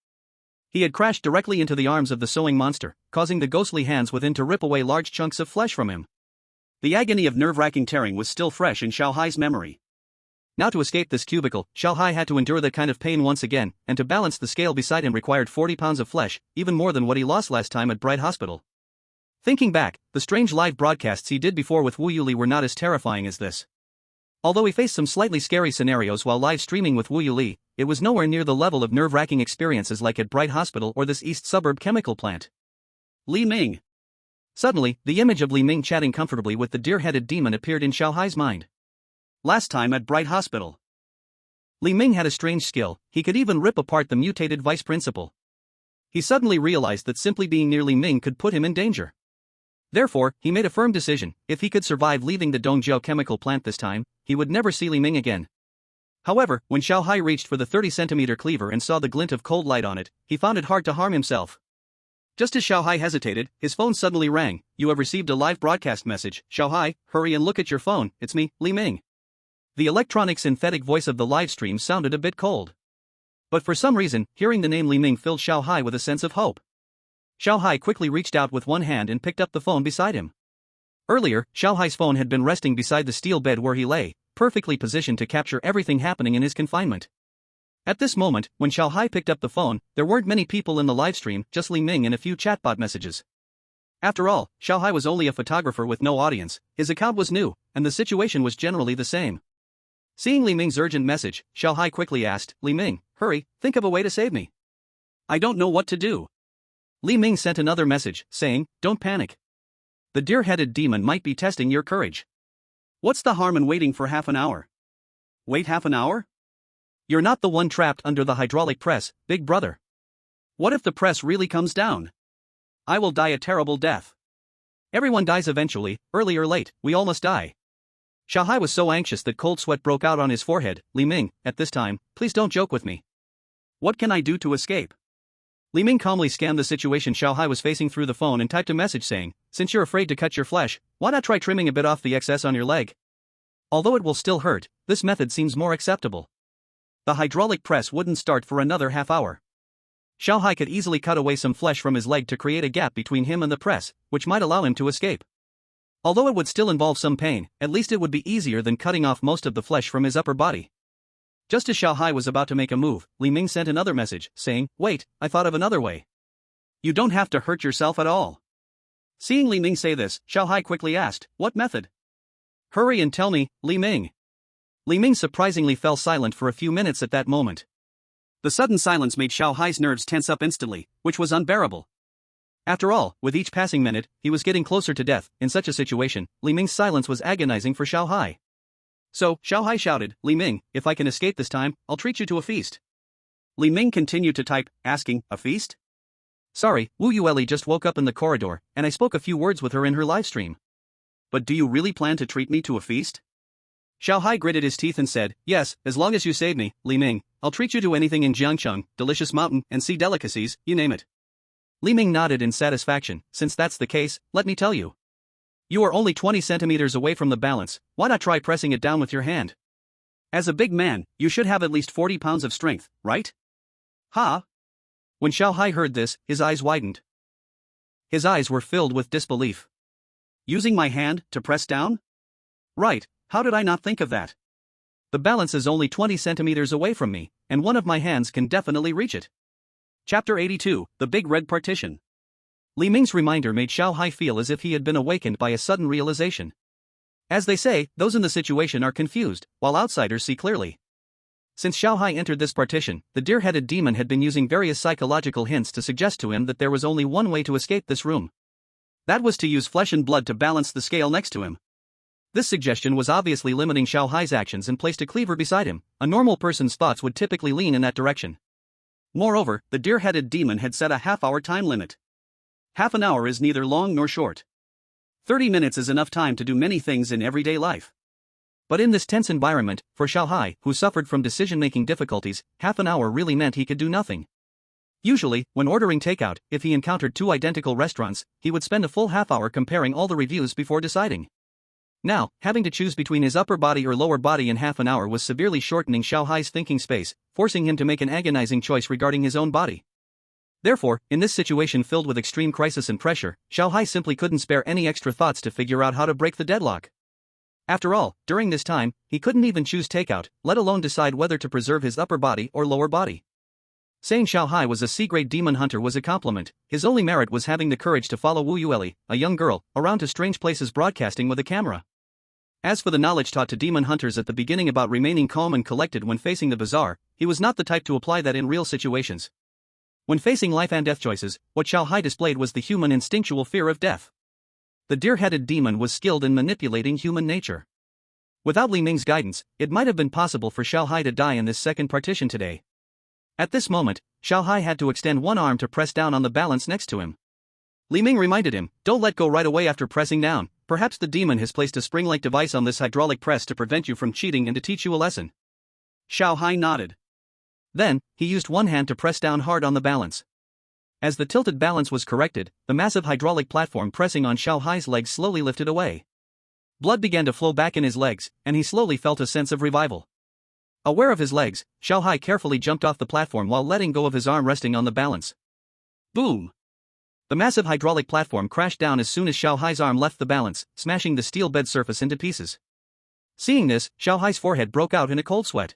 He had crashed directly into the arms of the sewing monster, causing the ghostly hands within to rip away large chunks of flesh from him. The agony of nerve-wracking tearing was still fresh in Xiao Hai's memory. Now to escape this cubicle, Xiao Hai had to endure that kind of pain once again, and to balance the scale beside him required 40 pounds of flesh, even more than what he lost last time at Bright Hospital. Thinking back, the strange live broadcasts he did before with Wu Yuli were not as terrifying as this. Although he faced some slightly scary scenarios while live streaming with Wu Yuli, it was nowhere near the level of nerve-wracking experiences like at Bright Hospital or this East Suburb chemical plant. Li Ming. Suddenly, the image of Li Ming chatting comfortably with the deer-headed demon appeared in Xiao Hai's mind. Last time at Bright Hospital. Li Ming had a strange skill: he could even rip apart the mutated vice principal. He suddenly realized that simply being near Li Ming could put him in danger. Therefore, he made a firm decision: if he could survive leaving the Dongjiao chemical plant this time, he would never see Li Ming again. However, when Xiao Hai reached for the 30-centimeter cleaver and saw the glint of cold light on it, he found it hard to harm himself. Just as Xiao Hai hesitated, his phone suddenly rang. "You have received a live broadcast message. Xiao Hai, hurry and look at your phone. It's me, Li Ming." The electronic synthetic voice of the livestream sounded a bit cold. But for some reason, hearing the name Li Ming filled Xiao Hai with a sense of hope. Xiao Hai quickly reached out with one hand and picked up the phone beside him. Earlier, Xiao Hai's phone had been resting beside the steel bed where he lay, perfectly positioned to capture everything happening in his confinement. At this moment, when Xiao Hai picked up the phone, there weren't many people in the livestream, just Li Ming and a few chatbot messages. After all, Xiao Hai was only a photographer with no audience, his account was new, and the situation was generally the same. Seeing Li Ming's urgent message, Xiao Hai quickly asked, "Li Ming, hurry, think of a way to save me." "I don't know what to do." Li Ming sent another message, saying, "Don't panic. The deer-headed demon might be testing your courage. What's the harm in waiting for half an hour? Wait half an hour? You're not the one trapped under the hydraulic press, big brother. What if the press really comes down? I will die a terrible death." "Everyone dies eventually, early or late, we all must die." Xiao Hai was so anxious that cold sweat broke out on his forehead. "Li Ming, at this time, please don't joke with me. What can I do to escape?" Li Ming calmly scanned the situation Xiao Hai was facing through the phone and typed a message saying, "Since you're afraid to cut your flesh, why not try trimming a bit off the excess on your leg? Although it will still hurt, this method seems more acceptable." The hydraulic press wouldn't start for another half hour. Xiao Hai could easily cut away some flesh from his leg to create a gap between him and the press, which might allow him to escape. Although it would still involve some pain, at least it would be easier than cutting off most of the flesh from his upper body. Just as Xiaohai was about to make a move, Li Ming sent another message, saying, "Wait, I thought of another way." You don't have to hurt yourself at all. Seeing Li Ming say this, Xiaohai quickly asked, what method? Hurry and tell me, Li Ming. Li Ming surprisingly fell silent for a few minutes at that moment. The sudden silence made Xiaohai's nerves tense up instantly, which was unbearable. After all, with each passing minute, he was getting closer to death. In such a situation, Li Ming's silence was agonizing for Xiaohai. So, Xiaohai shouted, Li Ming, if I can escape this time, I'll treat you to a feast. Li Ming continued to type, asking, a feast? Sorry, Wu Yueli just woke up in the corridor, and I spoke a few words with her in her livestream. But do you really plan to treat me to a feast? Xiaohai gritted his teeth and said, yes, as long as you save me, Li Ming, I'll treat you to anything in Jiangcheng, delicious mountain and sea delicacies, you name it. Li Ming nodded in satisfaction. Since that's the case, let me tell you. You are only 20 centimeters away from the balance, why not try pressing it down with your hand? As a big man, you should have at least 40 pounds of strength, right? Ha! When Xiaohai heard this, his eyes widened. His eyes were filled with disbelief. Using my hand to press down? Right, how did I not think of that? The balance is only 20 centimeters away from me, and one of my hands can definitely reach it. Chapter 82, The Big Red Partition. Li Ming's reminder made Xiaohai feel as if he had been awakened by a sudden realization. As they say, those in the situation are confused, while outsiders see clearly. Since Xiaohai entered this partition, the deer-headed demon had been using various psychological hints to suggest to him that there was only one way to escape this room. That was to use flesh and blood to balance the scale next to him. This suggestion was obviously limiting Xiaohai's actions and placed a cleaver beside him. A normal person's thoughts would typically lean in that direction. Moreover, the deer-headed demon had set a half-hour time limit. Half an hour is neither long nor short. 30 minutes is enough time to do many things in everyday life. But in this tense environment, for Xiaohai, who suffered from decision-making difficulties, half an hour really meant he could do nothing. Usually, when ordering takeout, if he encountered two identical restaurants, he would spend a full half hour comparing all the reviews before deciding. Now, having to choose between his upper body or lower body in half an hour was severely shortening Xiaohai's thinking space, forcing him to make an agonizing choice regarding his own body. Therefore, in this situation filled with extreme crisis and pressure, Xiaohai simply couldn't spare any extra thoughts to figure out how to break the deadlock. After all, during this time, he couldn't even choose takeout, let alone decide whether to preserve his upper body or lower body. Saying Xiaohai was a C-grade demon hunter was a compliment. His only merit was having the courage to follow Wu Yueli, a young girl, around to strange places broadcasting with a camera. As for the knowledge taught to demon hunters at the beginning about remaining calm and collected when facing the bizarre, he was not the type to apply that in real situations. When facing life and death choices, what Xiaohai displayed was the human instinctual fear of death. The deer-headed demon was skilled in manipulating human nature. Without Li Ming's guidance, it might have been possible for Xiaohai to die in this second partition today. At this moment, Xiaohai had to extend one arm to press down on the balance next to him. Li Ming reminded him, don't let go right away after pressing down, perhaps the demon has placed a spring-like device on this hydraulic press to prevent you from cheating and to teach you a lesson. Xiaohai nodded. Then, he used one hand to press down hard on the balance. As the tilted balance was corrected, the massive hydraulic platform pressing on Xiaohai's legs slowly lifted away. Blood began to flow back in his legs, and he slowly felt a sense of revival. Aware of his legs, Xiaohai carefully jumped off the platform while letting go of his arm resting on the balance. Boom! The massive hydraulic platform crashed down as soon as Xiaohai's arm left the balance, smashing the steel bed surface into pieces. Seeing this, Xiaohai's forehead broke out in a cold sweat.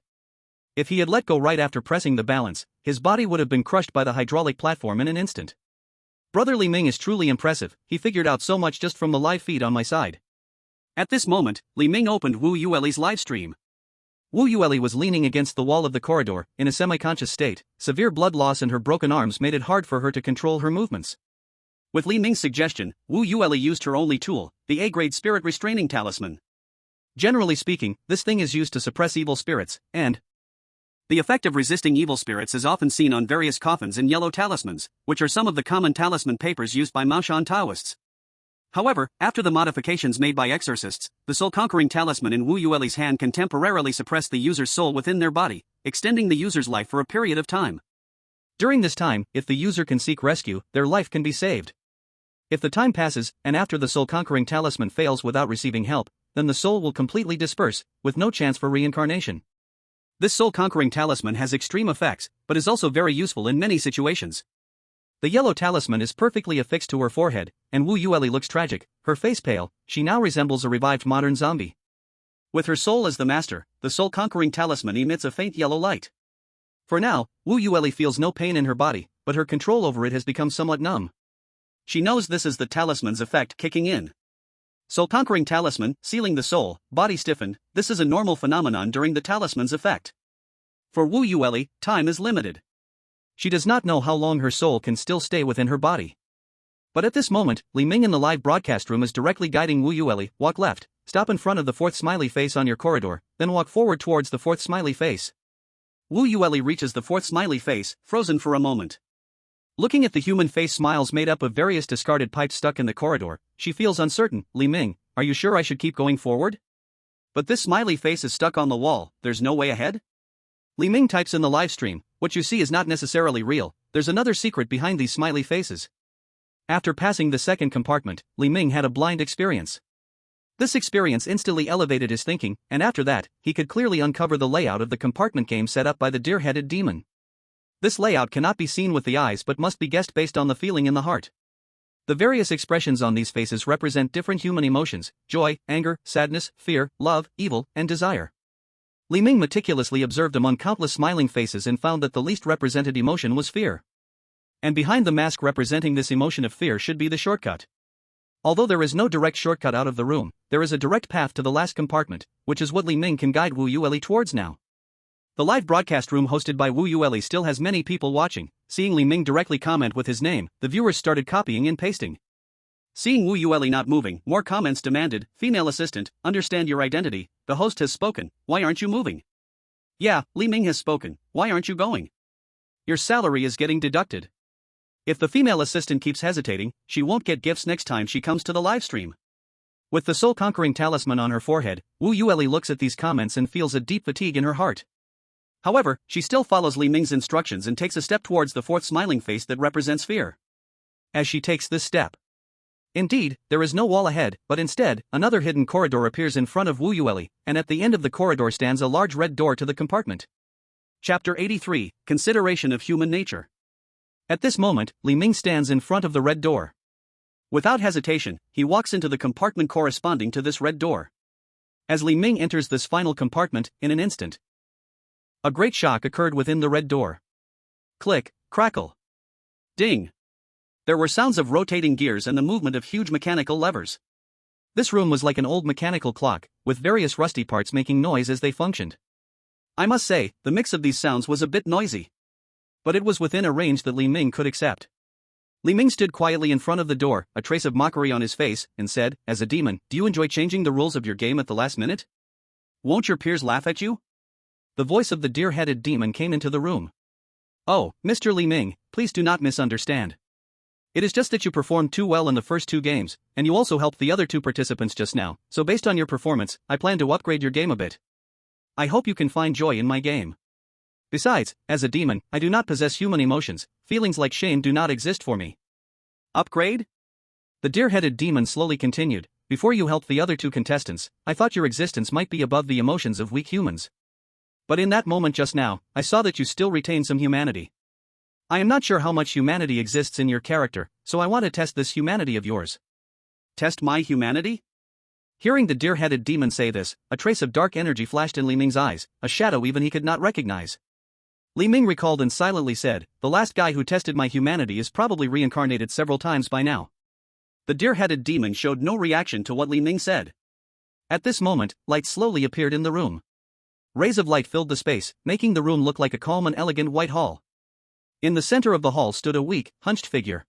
If he had let go right after pressing the balance, his body would have been crushed by the hydraulic platform in an instant. Brother Li Ming is truly impressive, he figured out so much just from the live feed on my side. At this moment, Li Ming opened Wu Yueli's livestream. Wu Yueli was leaning against the wall of the corridor, in a semi-conscious state. Severe blood loss and her broken arms made it hard for her to control her movements. With Li Ming's suggestion, Wu Yueli used her only tool, the A-grade spirit restraining talisman. Generally speaking, this thing is used to suppress evil spirits, and the effect of resisting evil spirits is often seen on various coffins and yellow talismans, which are some of the common talisman papers used by Maoshan Taoists. However, after the modifications made by exorcists, the soul-conquering talisman in Wu Yueli's hand can temporarily suppress the user's soul within their body, extending the user's life for a period of time. During this time, if the user can seek rescue, their life can be saved. If the time passes, and after the soul-conquering talisman fails without receiving help, then the soul will completely disperse, with no chance for reincarnation. This soul-conquering talisman has extreme effects, but is also very useful in many situations. The yellow talisman is perfectly affixed to her forehead, and Wu Yueli looks tragic, her face pale. She now resembles a revived modern zombie. With her soul as the master, the soul-conquering talisman emits a faint yellow light. For now, Wu Yueli feels no pain in her body, but her control over it has become somewhat numb. She knows this is the talisman's effect kicking in. Soul-conquering talisman, sealing the soul, body stiffened, this is a normal phenomenon during the talisman's effect. For Wu Yueli, time is limited. She does not know how long her soul can still stay within her body. But at this moment, Li Ming in the live broadcast room is directly guiding Wu Yueli. Walk left, stop in front of the fourth smiley face on your corridor, then walk forward towards the fourth smiley face. Wu Yueli reaches the fourth smiley face, frozen for a moment. Looking at the human face smiles made up of various discarded pipes stuck in the corridor, she feels uncertain. Li Ming, are you sure I should keep going forward? But this smiley face is stuck on the wall, there's no way ahead? Li Ming types in the live stream, what you see is not necessarily real, there's another secret behind these smiley faces. After passing the second compartment, Li Ming had a blind experience. This experience instantly elevated his thinking, and after that, he could clearly uncover the layout of the compartment game set up by the deer-headed demon. This layout cannot be seen with the eyes but must be guessed based on the feeling in the heart. The various expressions on these faces represent different human emotions: joy, anger, sadness, fear, love, evil, and desire. Li Ming meticulously observed among countless smiling faces and found that the least represented emotion was fear. And behind the mask representing this emotion of fear should be the shortcut. Although there is no direct shortcut out of the room, there is a direct path to the last compartment, which is what Li Ming can guide Wu Yueli towards now. The live broadcast room hosted by Wu Yueli still has many people watching. Seeing Li Ming directly comment with his name, the viewers started copying and pasting. Seeing Wu Yueli not moving, more comments demanded, female assistant, understand your identity, the host has spoken, why aren't you moving? Yeah, Li Ming has spoken, why aren't you going? Your salary is getting deducted. If the female assistant keeps hesitating, she won't get gifts next time she comes to the live stream. With the soul-conquering talisman on her forehead, Wu Yueli looks at these comments and feels a deep fatigue in her heart. However, she still follows Li Ming's instructions and takes a step towards the fourth smiling face that represents fear. As she takes this step, indeed, there is no wall ahead, but instead, another hidden corridor appears in front of Wu Yueli, and at the end of the corridor stands a large red door to the compartment. Chapter 83, Consideration of Human Nature. At this moment, Li Ming stands in front of the red door. Without hesitation, he walks into the compartment corresponding to this red door. As Li Ming enters this final compartment, in an instant, a great shock occurred within the red door. Click, crackle, ding. There were sounds of rotating gears and the movement of huge mechanical levers. This room was like an old mechanical clock, with various rusty parts making noise as they functioned. I must say, the mix of these sounds was a bit noisy. But it was within a range that Li Ming could accept. Li Ming stood quietly in front of the door, a trace of mockery on his face, and said, as a demon, do you enjoy changing the rules of your game at the last minute? Won't your peers laugh at you? The voice of the deer-headed demon came into the room. Oh, Mr. Li Ming, please do not misunderstand. It is just that you performed too well in the first two games, and you also helped the other two participants just now, so based on your performance, I plan to upgrade your game a bit. I hope you can find joy in my game. Besides, as a demon, I do not possess human emotions, feelings like shame do not exist for me. Upgrade? The deer-headed demon slowly continued, before you helped the other two contestants, I thought your existence might be above the emotions of weak humans. But in that moment just now, I saw that you still retain some humanity. I am not sure how much humanity exists in your character, so I want to test this humanity of yours. Test my humanity? Hearing the deer-headed demon say this, a trace of dark energy flashed in Li Ming's eyes, a shadow even he could not recognize. Li Ming recalled and silently said, the last guy who tested my humanity is probably reincarnated several times by now. The deer-headed demon showed no reaction to what Li Ming said. At this moment, light slowly appeared in the room. Rays of light filled the space, making the room look like a calm and elegant white hall. In the center of the hall stood a weak, hunched figure.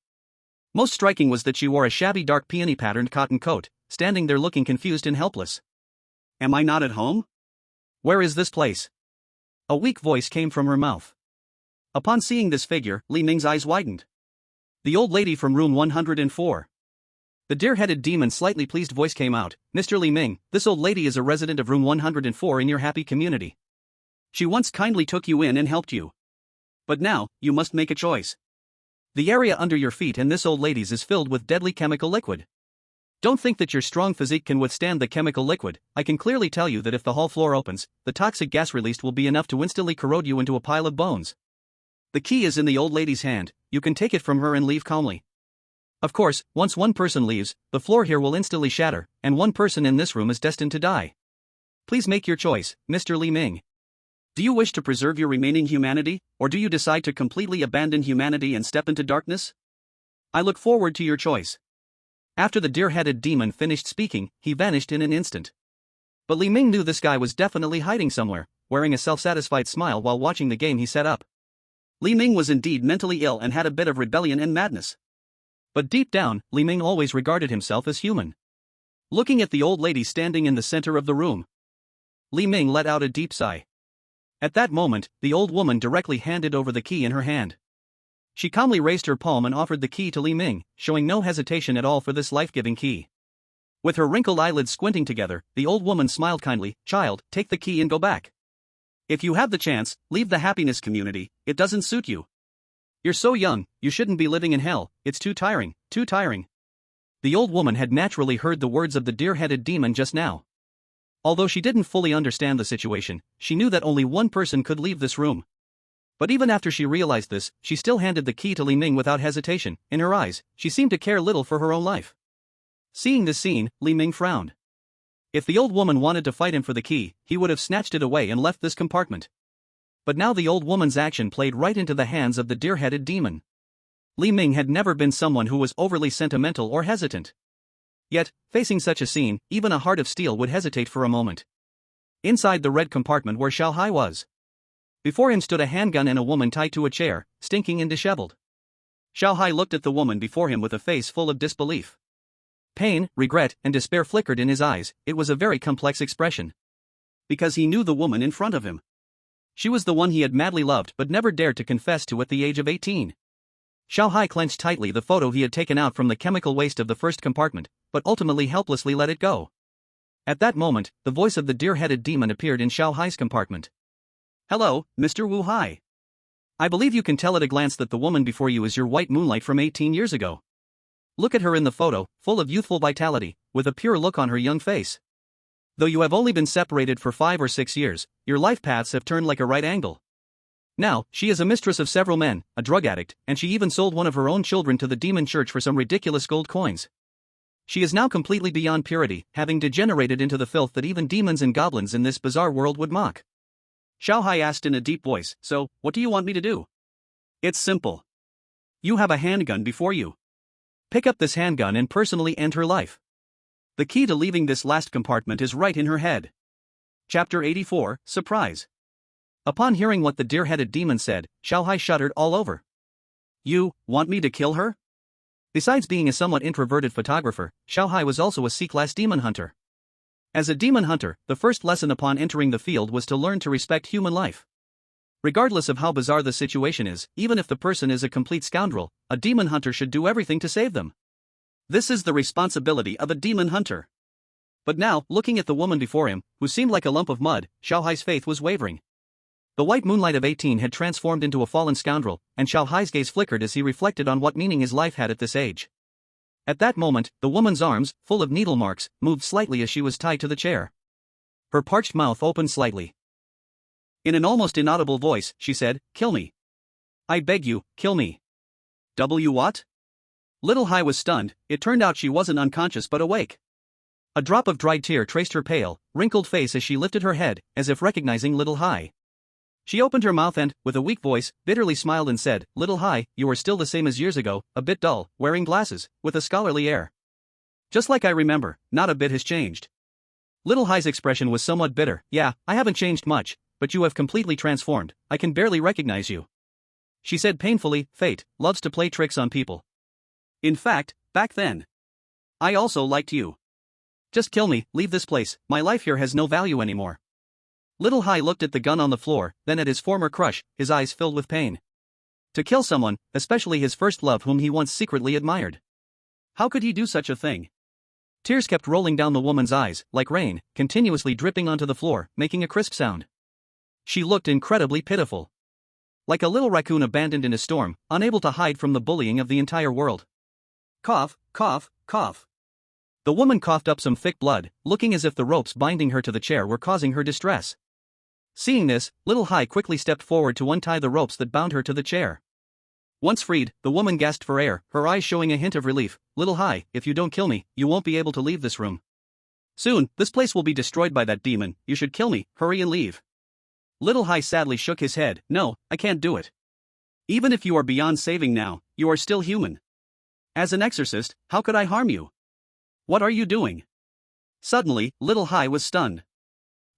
Most striking was that she wore a shabby dark peony-patterned cotton coat, standing there looking confused and helpless. Am I not at home? Where is this place? A weak voice came from her mouth. Upon seeing this figure, Li Ming's eyes widened. The old lady from room 104. The deer-headed demon's slightly pleased voice came out, Mr. Li Ming, this old lady is a resident of room 104 in your happy community. She once kindly took you in and helped you. But now, you must make a choice. The area under your feet and this old lady's is filled with deadly chemical liquid. Don't think that your strong physique can withstand the chemical liquid. I can clearly tell you that if the hall floor opens, the toxic gas released will be enough to instantly corrode you into a pile of bones. The key is in the old lady's hand, you can take it from her and leave calmly. Of course, once one person leaves, the floor here will instantly shatter, and one person in this room is destined to die. Please make your choice, Mr. Li Ming. Do you wish to preserve your remaining humanity, or do you decide to completely abandon humanity and step into darkness? I look forward to your choice. After the deer-headed demon finished speaking, he vanished in an instant. But Li Ming knew this guy was definitely hiding somewhere, wearing a self-satisfied smile while watching the game he set up. Li Ming was indeed mentally ill and had a bit of rebellion and madness. But deep down, Li Ming always regarded himself as human. Looking at the old lady standing in the center of the room, Li Ming let out a deep sigh. At that moment, the old woman directly handed over the key in her hand. She calmly raised her palm and offered the key to Li Ming, showing no hesitation at all for this life-giving key. With her wrinkled eyelids squinting together, the old woman smiled kindly. "Child, take the key and go back. If you have the chance, leave the happiness community, it doesn't suit you. You're so young, you shouldn't be living in hell, it's too tiring, too tiring." The old woman had naturally heard the words of the deer-headed demon just now. Although she didn't fully understand the situation, she knew that only one person could leave this room. But even after she realized this, she still handed the key to Li Ming without hesitation. In her eyes, she seemed to care little for her own life. Seeing this scene, Li Ming frowned. If the old woman wanted to fight him for the key, he would have snatched it away and left this compartment. But now the old woman's action played right into the hands of the deer-headed demon. Li Ming had never been someone who was overly sentimental or hesitant. Yet, facing such a scene, even a heart of steel would hesitate for a moment. Inside the red compartment where Xiao Hai was. Before him stood a handgun and a woman tied to a chair, stinking and disheveled. Xiao Hai looked at the woman before him with a face full of disbelief. Pain, regret, and despair flickered in his eyes. It was a very complex expression. Because he knew the woman in front of him. She was the one he had madly loved but never dared to confess to at the age of 18. Xiao Hai clenched tightly the photo he had taken out from the chemical waste of the first compartment, but ultimately helplessly let it go. At that moment, the voice of the deer-headed demon appeared in Xiao Hai's compartment. "Hello, Mr. Wu Hai. I believe you can tell at a glance that the woman before you is your white moonlight from 18 years ago. Look at her in the photo, full of youthful vitality, with a pure look on her young face. Though you have only been separated for 5 or 6 years, your life paths have turned like a right angle. Now, she is a mistress of several men, a drug addict, and she even sold one of her own children to the demon church for some ridiculous gold coins. She is now completely beyond purity, having degenerated into the filth that even demons and goblins in this bizarre world would mock." Xiao Hai asked in a deep voice, "So, what do you want me to do?" "It's simple. You have a handgun before you. Pick up this handgun and personally end her life. The key to leaving this last compartment is right in her head." Chapter 84, Surprise. Upon hearing what the deer-headed demon said, Xiao Hai shuddered all over. "You want me to kill her?" Besides being a somewhat introverted photographer, Xiao Hai was also a C-class demon hunter. As a demon hunter, the first lesson upon entering the field was to learn to respect human life. Regardless of how bizarre the situation is, even if the person is a complete scoundrel, a demon hunter should do everything to save them. This is the responsibility of a demon hunter. But now, looking at the woman before him, who seemed like a lump of mud, Xiao Hai's faith was wavering. The white moonlight of 18 had transformed into a fallen scoundrel, and Xiao Hai's gaze flickered as he reflected on what meaning his life had at this age. At that moment, the woman's arms, full of needle marks, moved slightly as she was tied to the chair. Her parched mouth opened slightly. In an almost inaudible voice, she said, "Kill me. I beg you, kill me." What? Little Hai was stunned. It turned out she wasn't unconscious but awake. A drop of dried tear traced her pale, wrinkled face as she lifted her head, as if recognizing Little Hai. She opened her mouth and, with a weak voice, bitterly smiled and said, "Little Hai, you are still the same as years ago, a bit dull, wearing glasses, with a scholarly air. Just like I remember, not a bit has changed." Little Hai's expression was somewhat bitter. "Yeah, I haven't changed much, but you have completely transformed, I can barely recognize you." She said painfully, "Fate loves to play tricks on people. In fact, back then, I also liked you. Just kill me, leave this place, my life here has no value anymore." Little Hai looked at the gun on the floor, then at his former crush, his eyes filled with pain. To kill someone, especially his first love whom he once secretly admired. How could he do such a thing? Tears kept rolling down the woman's eyes, like rain, continuously dripping onto the floor, making a crisp sound. She looked incredibly pitiful. Like a little raccoon abandoned in a storm, unable to hide from the bullying of the entire world. Cough, cough, cough. The woman coughed up some thick blood, looking as if the ropes binding her to the chair were causing her distress. Seeing this, Little Hai quickly stepped forward to untie the ropes that bound her to the chair. Once freed, the woman gasped for air, her eyes showing a hint of relief. "Little Hai, if you don't kill me, you won't be able to leave this room." Soon, this place will be destroyed by that demon. You should kill me, hurry and leave. Little Hai sadly shook his head. No, I can't do it. Even if you are beyond saving now, you are still human. As an exorcist, how could I harm you? What are you doing? Suddenly, Little Hai was stunned.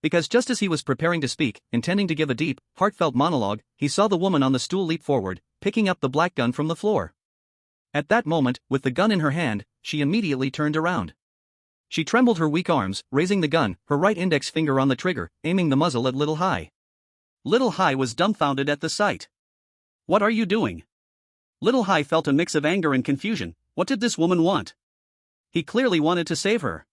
Because just as he was preparing to speak, intending to give a deep, heartfelt monologue, he saw the woman on the stool leap forward, picking up the black gun from the floor. At that moment, with the gun in her hand, she immediately turned around. She trembled her weak arms, raising the gun, her right index finger on the trigger, aiming the muzzle at Little Hai. Little Hai was dumbfounded at the sight. What are you doing? Little Hai felt a mix of anger and confusion. What did this woman want? He clearly wanted to save her.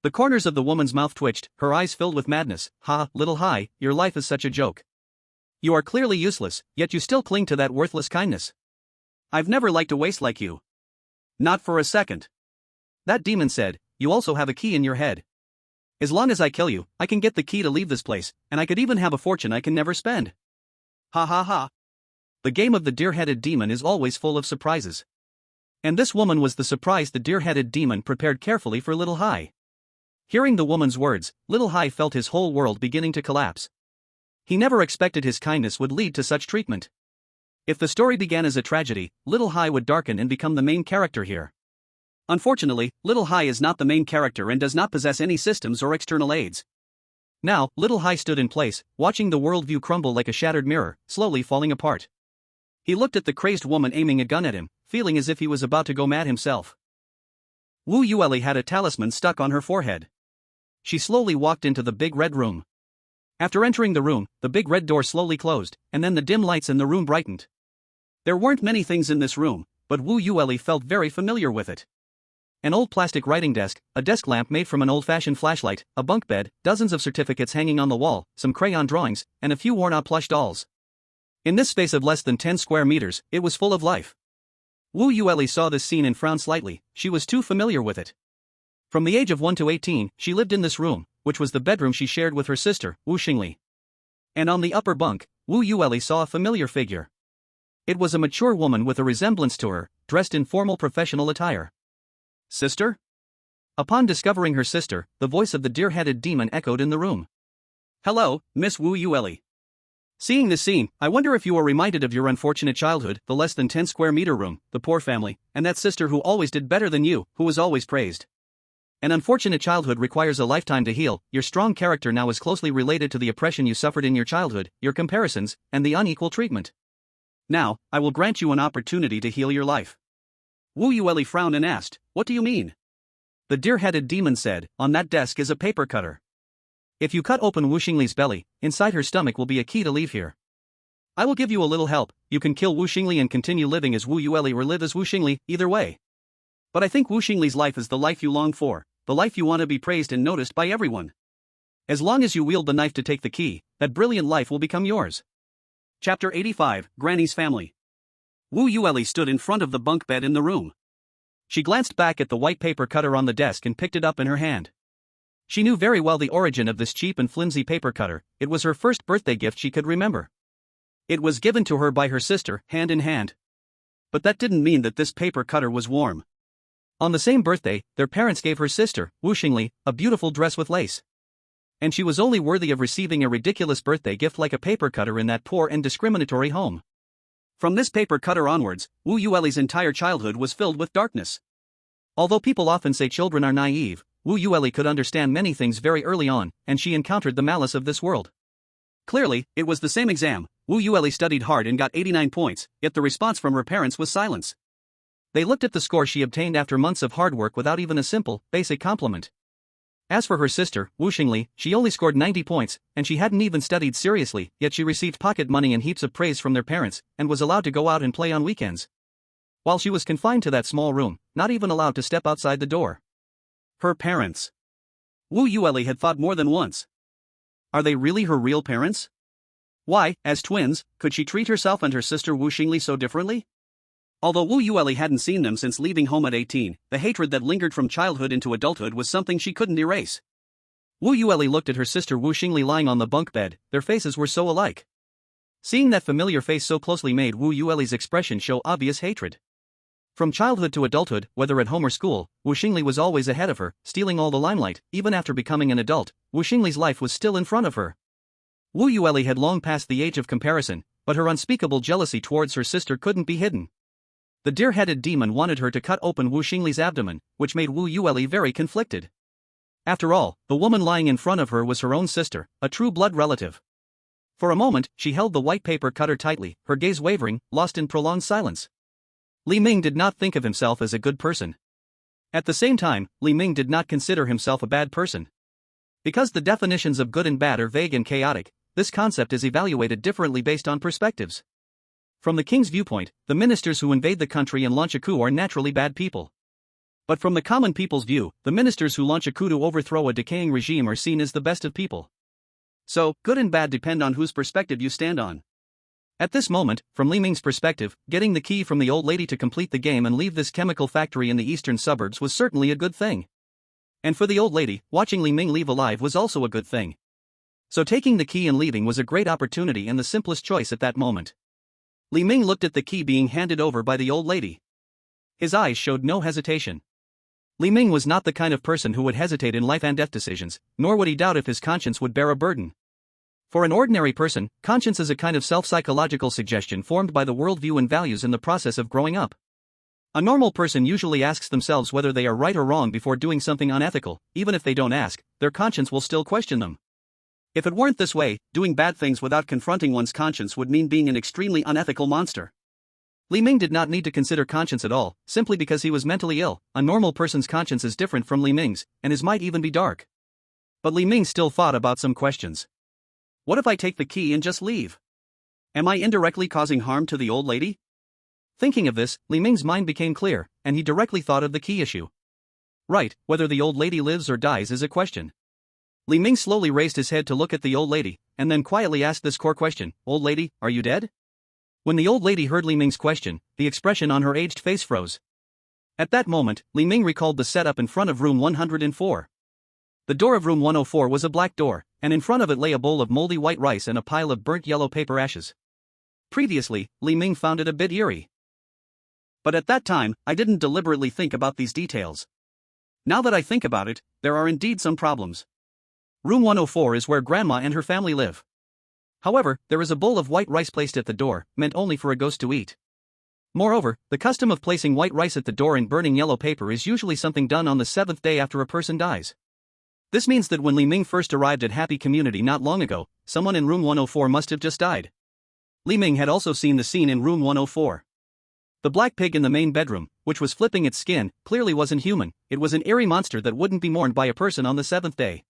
The corners of the woman's mouth twitched, her eyes filled with madness. Ha, Little Hai, your life is such a joke. You are clearly useless, yet you still cling to that worthless kindness. I've never liked a waste like you. Not for a second. That demon said, you also have a key in your head. As long as I kill you, I can get the key to leave this place, and I could even have a fortune I can never spend. Ha ha ha. The game of the deer-headed demon is always full of surprises. And this woman was the surprise the deer-headed demon prepared carefully for Little Hai. Hearing the woman's words, Little Hai felt his whole world beginning to collapse. He never expected his kindness would lead to such treatment. If the story began as a tragedy, Little Hai would darken and become the main character here. Unfortunately, Little Hai is not the main character and does not possess any systems or external aids. Now, Little Hai stood in place, watching the worldview crumble like a shattered mirror, slowly falling apart. He looked at the crazed woman aiming a gun at him, feeling as if he was about to go mad himself. Wu Yueli had a talisman stuck on her forehead. She slowly walked into the big red room. After entering the room, the big red door slowly closed, and then the dim lights in the room brightened. There weren't many things in this room, but Wu Yueli felt very familiar with it. An old plastic writing desk, a desk lamp made from an old-fashioned flashlight, a bunk bed, dozens of certificates hanging on the wall, some crayon drawings, and a few worn-out plush dolls. In this space of less than 10 square meters, it was full of life. Wu Yueli saw this scene and frowned slightly. She was too familiar with it. From the age of 1 to 18, she lived in this room, which was the bedroom she shared with her sister, Wu Xingli. And on the upper bunk, Wu Yueli saw a familiar figure. It was a mature woman with a resemblance to her, dressed in formal professional attire. Sister? Upon discovering her sister, the voice of the deer-headed demon echoed in the room. Hello, Miss Wu Yueli. Seeing this scene, I wonder if you are reminded of your unfortunate childhood, the less than 10 square meter room, the poor family, and that sister who always did better than you, who was always praised. An unfortunate childhood requires a lifetime to heal. Your strong character now is closely related to the oppression you suffered in your childhood, your comparisons, and the unequal treatment. Now, I will grant you an opportunity to heal your life. Wu Yueli frowned and asked, what do you mean? The deer-headed demon said, on that desk is a paper cutter. If you cut open Wu Xingli's belly, inside her stomach will be a key to leave here. I will give you a little help. You can kill Wu Xingli and continue living as Wu Yueli or live as Wu Xingli, either way. But I think Wu Xingli's life is the life you long for, the life you want to be praised and noticed by everyone. As long as you wield the knife to take the key, that brilliant life will become yours. Chapter 85, Granny's Family. Wu Yueli stood in front of the bunk bed in the room. She glanced back at the white paper cutter on the desk and picked it up in her hand. She knew very well the origin of this cheap and flimsy paper cutter. It was her first birthday gift she could remember. It was given to her by her sister, hand in hand. But that didn't mean that this paper cutter was warm. On the same birthday, their parents gave her sister, Wu Xingli, a beautiful dress with lace. And she was only worthy of receiving a ridiculous birthday gift like a paper cutter in that poor and discriminatory home. From this paper cutter onwards, Wu Yueli's entire childhood was filled with darkness. Although people often say children are naive, Wu Yueli could understand many things very early on, and she encountered the malice of this world. Clearly, it was the same exam. Wu Yueli studied hard and got 89 points, yet the response from her parents was silence. They looked at the score she obtained after months of hard work without even a simple, basic compliment. As for her sister, Wu Xingli, she only scored 90 points, and she hadn't even studied seriously, yet she received pocket money and heaps of praise from their parents, and was allowed to go out and play on weekends. While she was confined to that small room, not even allowed to step outside the door. Her parents. Wu Yueli had thought more than once. Are they really her real parents? Why, as twins, could she treat herself and her sister Wu Xingli so differently? Although Wu Yueli hadn't seen them since leaving home at 18, the hatred that lingered from childhood into adulthood was something she couldn't erase. Wu Yueli looked at her sister Wu Xingli lying on the bunk bed. Their faces were so alike. Seeing that familiar face so closely made Wu Yueli's expression show obvious hatred. From childhood to adulthood, whether at home or school, Wu Xingli was always ahead of her, stealing all the limelight. Even after becoming an adult, Wu Xingli's life was still in front of her. Wu Yueli had long passed the age of comparison, but her unspeakable jealousy towards her sister couldn't be hidden. The deer-headed demon wanted her to cut open Wu Xingli's abdomen, which made Wu Yueli very conflicted. After all, the woman lying in front of her was her own sister, a true blood relative. For a moment, she held the white paper cutter tightly, her gaze wavering, lost in prolonged silence. Li Ming did not think of himself as a good person. At the same time, Li Ming did not consider himself a bad person. Because the definitions of good and bad are vague and chaotic, this concept is evaluated differently based on perspectives. From the king's viewpoint, the ministers who invade the country and launch a coup are naturally bad people. But from the common people's view, the ministers who launch a coup to overthrow a decaying regime are seen as the best of people. So, good and bad depend on whose perspective you stand on. At this moment, from Li Ming's perspective, getting the key from the old lady to complete the game and leave this chemical factory in the eastern suburbs was certainly a good thing. And for the old lady, watching Li Ming leave alive was also a good thing. So taking the key and leaving was a great opportunity and the simplest choice at that moment. Li Ming looked at the key being handed over by the old lady. His eyes showed no hesitation. Li Ming was not the kind of person who would hesitate in life and death decisions, nor would he doubt if his conscience would bear a burden. For an ordinary person, conscience is a kind of self-psychological suggestion formed by the worldview and values in the process of growing up. A normal person usually asks themselves whether they are right or wrong before doing something unethical. Even if they don't ask, their conscience will still question them. If it weren't this way, doing bad things without confronting one's conscience would mean being an extremely unethical monster. Li Ming did not need to consider conscience at all, simply because he was mentally ill. A normal person's conscience is different from Li Ming's, and his might even be dark. But Li Ming still thought about some questions. What if I take the key and just leave? Am I indirectly causing harm to the old lady? Thinking of this, Li Ming's mind became clear, and he directly thought of the key issue. Right, whether the old lady lives or dies is a question. Li Ming slowly raised his head to look at the old lady, and then quietly asked this core question, "Old lady, are you dead?" When the old lady heard Li Ming's question, the expression on her aged face froze. At that moment, Li Ming recalled the setup in front of room 104. The door of room 104 was a black door, and in front of it lay a bowl of moldy white rice and a pile of burnt yellow paper ashes. Previously, Li Ming found it a bit eerie. But at that time, I didn't deliberately think about these details. Now that I think about it, there are indeed some problems. Room 104 is where Grandma and her family live. However, there is a bowl of white rice placed at the door, meant only for a ghost to eat. Moreover, the custom of placing white rice at the door and burning yellow paper is usually something done on the 7th day after a person dies. This means that when Li Ming first arrived at Happy Community not long ago, someone in room 104 must have just died. Li Ming had also seen the scene in room 104. The black pig in the main bedroom, which was flipping its skin, clearly wasn't human. It was an eerie monster that wouldn't be mourned by a person on the 7th day.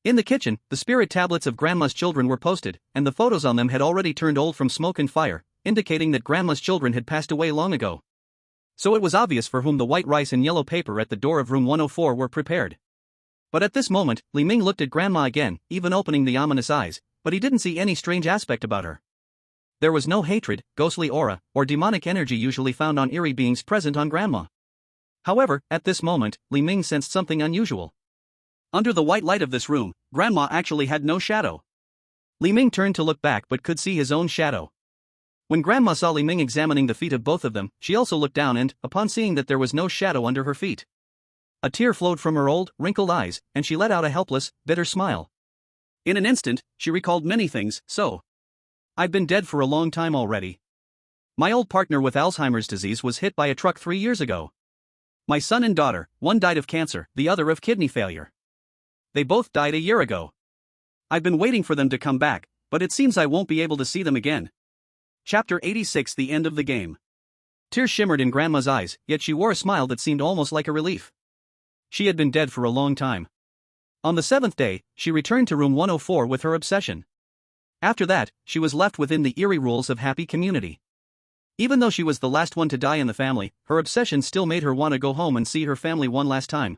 In the kitchen, the spirit tablets of Grandma's children were posted, and the photos on them had already turned old from smoke and fire, indicating that Grandma's children had passed away long ago. So it was obvious for whom the white rice and yellow paper at the door of room 104 were prepared. But at this moment, Li Ming looked at Grandma again, even opening the ominous eyes, but he didn't see any strange aspect about her. There was no hatred, ghostly aura, or demonic energy usually found on eerie beings present on Grandma. However, at this moment, Li Ming sensed something unusual. Under the white light of this room, Grandma actually had no shadow. Li Ming turned to look back but could see his own shadow. When Grandma saw Li Ming examining the feet of both of them, she also looked down and, upon seeing that there was no shadow under her feet, a tear flowed from her old, wrinkled eyes, and she let out a helpless, bitter smile. In an instant, she recalled many things. I've been dead for a long time already. My old partner with Alzheimer's disease was hit by a truck 3 years ago. My son and daughter, one died of cancer, the other of kidney failure. They both died a year ago. I've been waiting for them to come back, but it seems I won't be able to see them again. Chapter 86: The End of the Game. Tears shimmered in Grandma's eyes, yet she wore a smile that seemed almost like a relief. She had been dead for a long time. On the 7th day, she returned to room 104 with her obsession. After that, she was left within the eerie rules of Happy Community. Even though she was the last one to die in the family, her obsession still made her want to go home and see her family one last time.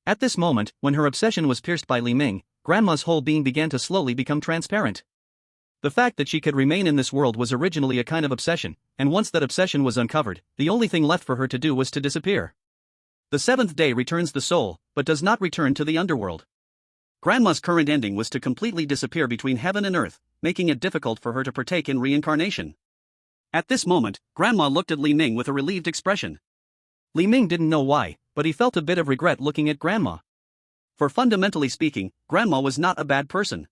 At this moment, when her obsession was pierced by Li Ming, Grandma's whole being began to slowly become transparent. The fact that she could remain in this world was originally a kind of obsession, and once that obsession was uncovered, the only thing left for her to do was to disappear. The 7th day returns the soul, but does not return to the underworld. Grandma's current ending was to completely disappear between heaven and earth, making it difficult for her to partake in reincarnation. At this moment, Grandma looked at Li Ming with a relieved expression. Li Ming didn't know why, but he felt a bit of regret looking at Grandma. For fundamentally speaking, Grandma was not a bad person.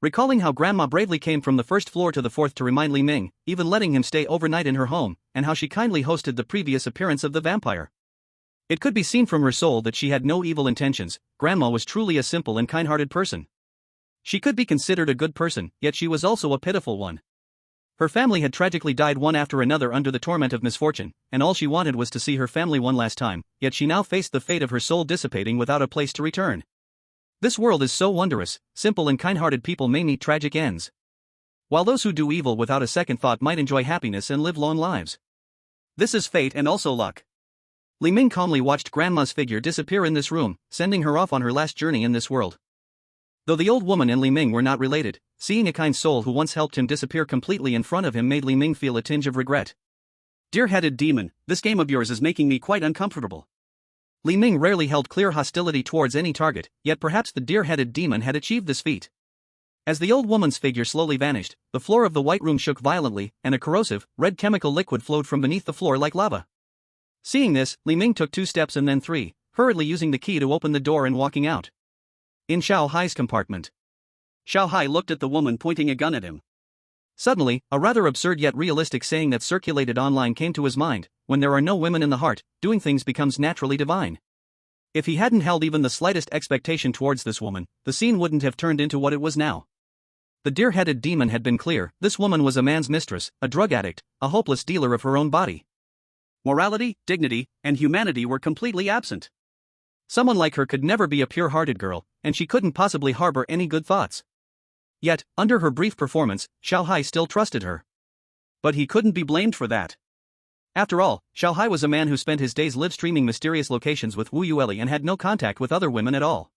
Recalling how Grandma bravely came from the first floor to the fourth to remind Li Ming, even letting him stay overnight in her home, and how she kindly hosted the previous appearance of the vampire. It could be seen from her soul that she had no evil intentions. Grandma was truly a simple and kind-hearted person. She could be considered a good person, yet she was also a pitiful one. Her family had tragically died one after another under the torment of misfortune, and all she wanted was to see her family one last time, yet she now faced the fate of her soul dissipating without a place to return. This world is so wondrous, simple and kind-hearted people may meet tragic ends, while those who do evil without a second thought might enjoy happiness and live long lives. This is fate and also luck. Li Ming calmly watched Grandma's figure disappear in this room, sending her off on her last journey in this world. Though the old woman and Li Ming were not related, seeing a kind soul who once helped him disappear completely in front of him made Li Ming feel a tinge of regret. Deer-headed demon, this game of yours is making me quite uncomfortable. Li Ming rarely held clear hostility towards any target, yet perhaps the deer-headed demon had achieved this feat. As the old woman's figure slowly vanished, the floor of the white room shook violently, and a corrosive, red chemical liquid flowed from beneath the floor like lava. Seeing this, Li Ming took 2 steps and then 3, hurriedly using the key to open the door and walking out. In Xiao Hai's compartment. Xiao Hai looked at the woman pointing a gun at him. Suddenly, a rather absurd yet realistic saying that circulated online came to his mind: when there are no women in the heart, doing things becomes naturally divine. If he hadn't held even the slightest expectation towards this woman, the scene wouldn't have turned into what it was now. The deer-headed demon had been clear: this woman was a man's mistress, a drug addict, a hopeless dealer of her own body. Morality, dignity, and humanity were completely absent. Someone like her could never be a pure-hearted girl, and she couldn't possibly harbor any good thoughts. Yet, under her brief performance, Xiao Hai still trusted her. But he couldn't be blamed for that. After all, Xiao Hai was a man who spent his days live-streaming mysterious locations with Wu Yueli and had no contact with other women at all.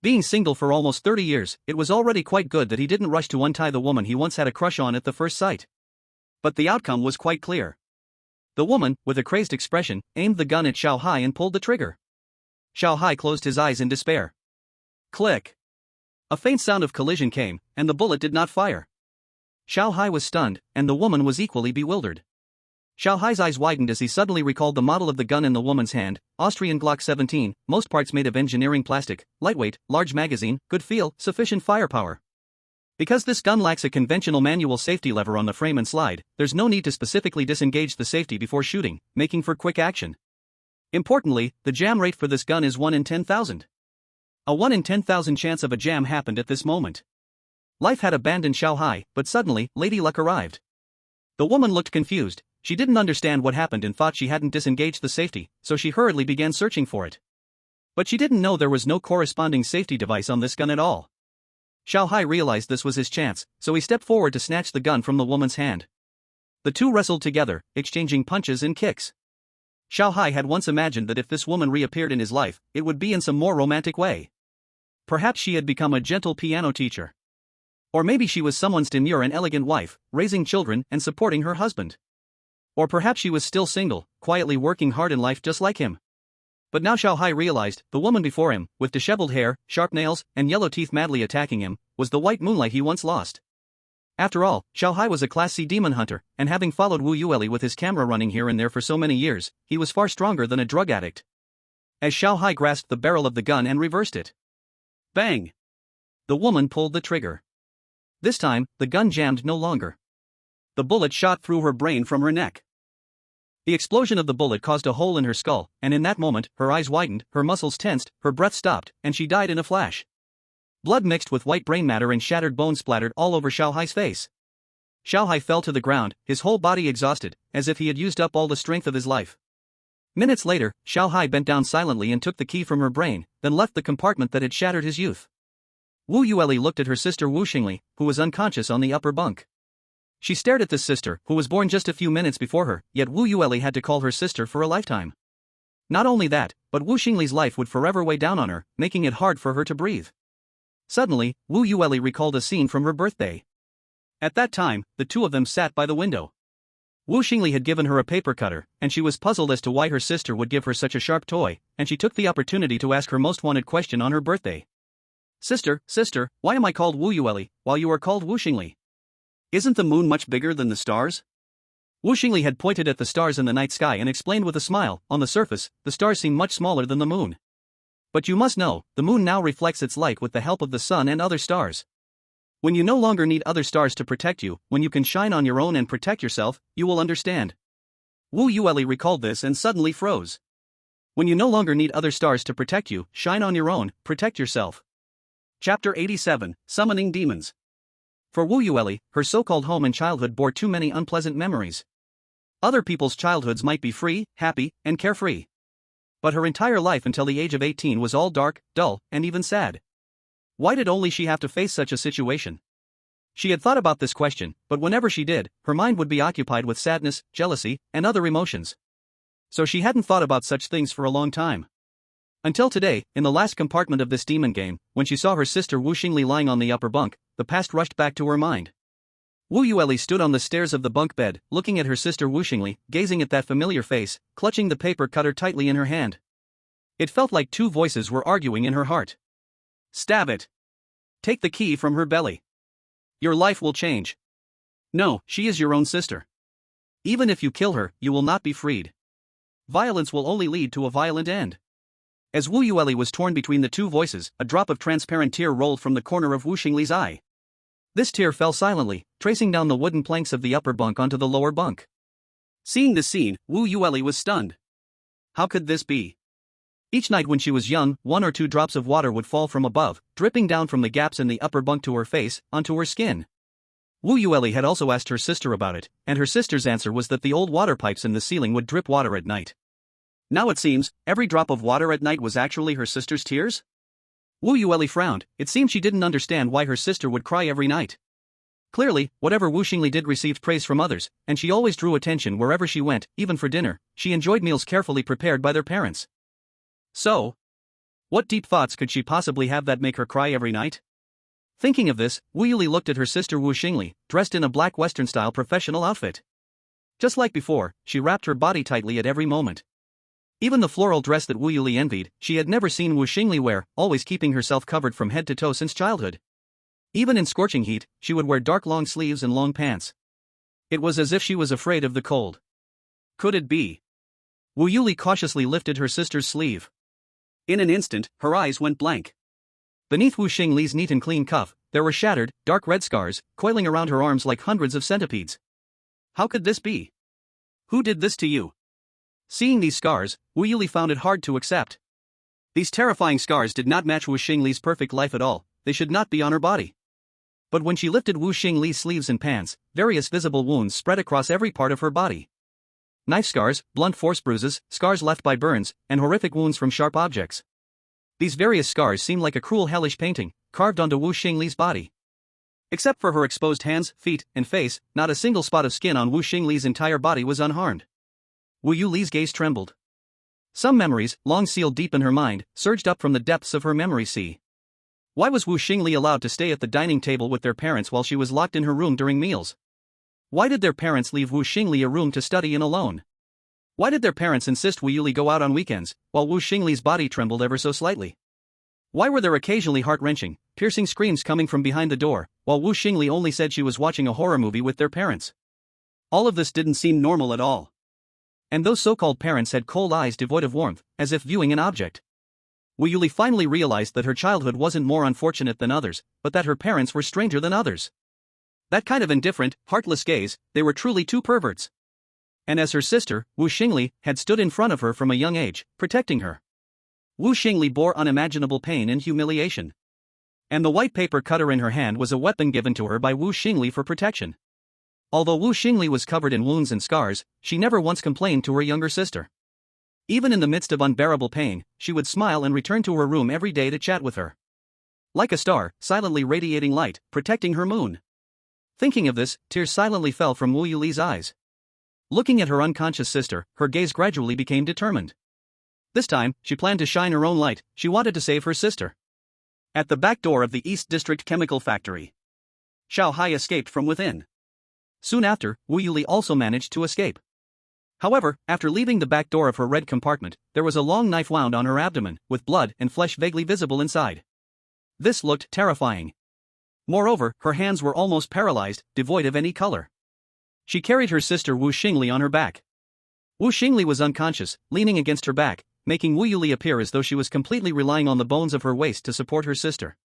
Being single for almost 30 years, it was already quite good that he didn't rush to untie the woman he once had a crush on at the first sight. But the outcome was quite clear. The woman, with a crazed expression, aimed the gun at Xiao Hai and pulled the trigger. Xiao Hai closed his eyes in despair. Click. A faint sound of collision came, and the bullet did not fire. Xiao Hai was stunned, and the woman was equally bewildered. Xiao Hai's eyes widened as he suddenly recalled the model of the gun in the woman's hand: Austrian Glock 17, most parts made of engineering plastic, lightweight, large magazine, good feel, sufficient firepower. Because this gun lacks a conventional manual safety lever on the frame and slide, there's no need to specifically disengage the safety before shooting, making for quick action. Importantly, the jam rate for this gun is 1 in 10,000. A 1 in 10,000 chance of a jam happened at this moment. Life had abandoned Xiao Hai, but suddenly, Lady Luck arrived. The woman looked confused. She didn't understand what happened and thought she hadn't disengaged the safety, so she hurriedly began searching for it. But she didn't know there was no corresponding safety device on this gun at all. Xiao Hai realized this was his chance, so he stepped forward to snatch the gun from the woman's hand. The two wrestled together, exchanging punches and kicks. Xiao Hai had once imagined that if this woman reappeared in his life, it would be in some more romantic way. Perhaps she had become a gentle piano teacher. Or maybe she was someone's demure and elegant wife, raising children and supporting her husband. Or perhaps she was still single, quietly working hard in life just like him. But now Xiao Hai realized, the woman before him, with disheveled hair, sharp nails, and yellow teeth madly attacking him, was the white moonlight he once lost. After all, Xiao Hai was a Class C demon hunter, and having followed Wu Yueli with his camera running here and there for so many years, he was far stronger than a drug addict. As Xiao Hai grasped the barrel of the gun and reversed it. Bang! The woman pulled the trigger. This time, the gun jammed no longer. The bullet shot through her brain from her neck. The explosion of the bullet caused a hole in her skull, and in that moment, her eyes widened, her muscles tensed, her breath stopped, and she died in a flash. Blood mixed with white brain matter and shattered bones splattered all over Xiao Hai's face. Xiao Hai fell to the ground, his whole body exhausted, as if he had used up all the strength of his life. Minutes later, Xiao Hai bent down silently and took the key from her brain, then left the compartment that had shattered his youth. Wu Yueli looked at her sister Wu Xingli, who was unconscious on the upper bunk. She stared at this sister, who was born just a few minutes before her, yet Wu Yueli had to call her sister for a lifetime. Not only that, but Wu Xingli's life would forever weigh down on her, making it hard for her to breathe. Suddenly, Wu Yueli recalled a scene from her birthday. At that time, the two of them sat by the window. Wu Xingli had given her a paper cutter, and she was puzzled as to why her sister would give her such a sharp toy, and she took the opportunity to ask her most wanted question on her birthday. Sister, why am I called Wu Yueli, while you are called Wu Xingli? Isn't the moon much bigger than the stars? Wu Xingli had pointed at the stars in the night sky and explained with a smile, on the surface, the stars seem much smaller than the moon. But you must know, the moon now reflects its light with the help of the sun and other stars. When you no longer need other stars to protect you, when you can shine on your own and protect yourself, you will understand. Wu Yueli recalled this and suddenly froze. When you no longer need other stars to protect you, shine on your own, protect yourself. Chapter 87, Summoning Demons. For Wu Yueli, her so-called home and childhood bore too many unpleasant memories. Other people's childhoods might be free, happy, and carefree. But her entire life until the age of 18 was all dark, dull, and even sad. Why did only she have to face such a situation? She had thought about this question, but whenever she did, her mind would be occupied with sadness, jealousy, and other emotions. So she hadn't thought about such things for a long time. Until today, in the last compartment of this demon game, when she saw her sister Wu Xingli lying on the upper bunk, the past rushed back to her mind. Wu Yueli stood on the stairs of the bunk bed, looking at her sister Wu Xingli, gazing at that familiar face, clutching the paper cutter tightly in her hand. It felt like two voices were arguing in her heart. Stab it. Take the key from her belly. Your life will change. No, she is your own sister. Even if you kill her, you will not be freed. Violence will only lead to a violent end. As Wu Yueli was torn between the two voices, a drop of transparent tear rolled from the corner of Wu Xingli's eye. This tear fell silently, tracing down the wooden planks of the upper bunk onto the lower bunk. Seeing this scene, Wu Yueli was stunned. How could this be? Each night when she was young, 1 or 2 drops of water would fall from above, dripping down from the gaps in the upper bunk to her face, onto her skin. Wu Yueli had also asked her sister about it, and her sister's answer was that the old water pipes in the ceiling would drip water at night. Now it seems, every drop of water at night was actually her sister's tears? Wu Yueli frowned. It seemed she didn't understand why her sister would cry every night. Clearly, whatever Wu Xingli did received praise from others, and she always drew attention wherever she went, even for dinner. She enjoyed meals carefully prepared by their parents. So, what deep thoughts could she possibly have that make her cry every night? Thinking of this, Wu Yueli looked at her sister Wu Xingli, dressed in a black Western-style professional outfit. Just like before, she wrapped her body tightly at every moment. Even the floral dress that Wu Yueli envied, she had never seen Wu Xingli wear, always keeping herself covered from head to toe since childhood. Even in scorching heat, she would wear dark long sleeves and long pants. It was as if she was afraid of the cold. Could it be? Wu Yueli cautiously lifted her sister's sleeve. In an instant, her eyes went blank. Beneath Wu Xingli's neat and clean cuff, there were shattered, dark red scars, coiling around her arms like hundreds of centipedes. How could this be? Who did this to you? Seeing these scars, Wu Yueli found it hard to accept. These terrifying scars did not match Wu Xingli's perfect life at all, they should not be on her body. But when she lifted Wu Xingli's sleeves and pants, various visible wounds spread across every part of her body. Knife scars, blunt force bruises, scars left by burns, and horrific wounds from sharp objects. These various scars seemed like a cruel hellish painting, carved onto Wu Xingli's body. Except for her exposed hands, feet, and face, not a single spot of skin on Wu Xingli's entire body was unharmed. Wu Yueli's gaze trembled. Some memories, long sealed deep in her mind, surged up from the depths of her memory sea. Why was Wu Xingli allowed to stay at the dining table with their parents while she was locked in her room during meals? Why did their parents leave Wu Xingli a room to study in alone? Why did their parents insist Wu Yueli go out on weekends, while Wu Xingli's body trembled ever so slightly? Why were there occasionally heart-wrenching, piercing screams coming from behind the door, while Wu Xingli only said she was watching a horror movie with their parents? All of this didn't seem normal at all. And those so-called parents had cold eyes devoid of warmth, as if viewing an object. Wu Yueli finally realized that her childhood wasn't more unfortunate than others, but that her parents were stranger than others. That kind of indifferent, heartless gaze, they were truly two perverts. And as her sister, Wu Xingli, had stood in front of her from a young age, protecting her. Wu Xingli bore unimaginable pain and humiliation. And the white paper cutter in her hand was a weapon given to her by Wu Xingli for protection. Although Wu Xingli was covered in wounds and scars, she never once complained to her younger sister. Even in the midst of unbearable pain, she would smile and return to her room every day to chat with her. Like a star, silently radiating light, protecting her moon. Thinking of this, tears silently fell from Wu Yueli's eyes. Looking at her unconscious sister, her gaze gradually became determined. This time, she planned to shine her own light. She wanted to save her sister. At the back door of the East District Chemical Factory, Xiao Hai escaped from within. Soon after, Wu Yueli also managed to escape. However, after leaving the back door of her red compartment, there was a long knife wound on her abdomen, with blood and flesh vaguely visible inside. This looked terrifying. Moreover, her hands were almost paralyzed, devoid of any color. She carried her sister Wu Xingli on her back. Wu Xingli was unconscious, leaning against her back, making Wu Yuli appear as though she was completely relying on the bones of her waist to support her sister.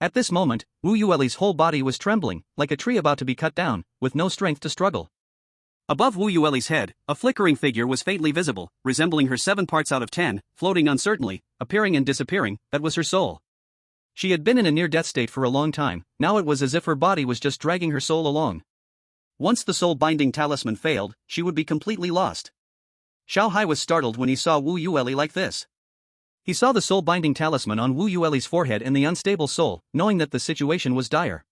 At this moment, Wu Yueli's whole body was trembling, like a tree about to be cut down, with no strength to struggle. Above Wu Yueli's head, a flickering figure was faintly visible, resembling her 7 parts out of 10, floating uncertainly, appearing and disappearing. That was her soul. She had been in a near-death state for a long time, now it was as if her body was just dragging her soul along. Once the soul-binding talisman failed, she would be completely lost. Xiao Hai was startled when he saw Wu Yueli like this. He saw the soul-binding talisman on Wu Yueli's forehead and the unstable soul, knowing that the situation was dire.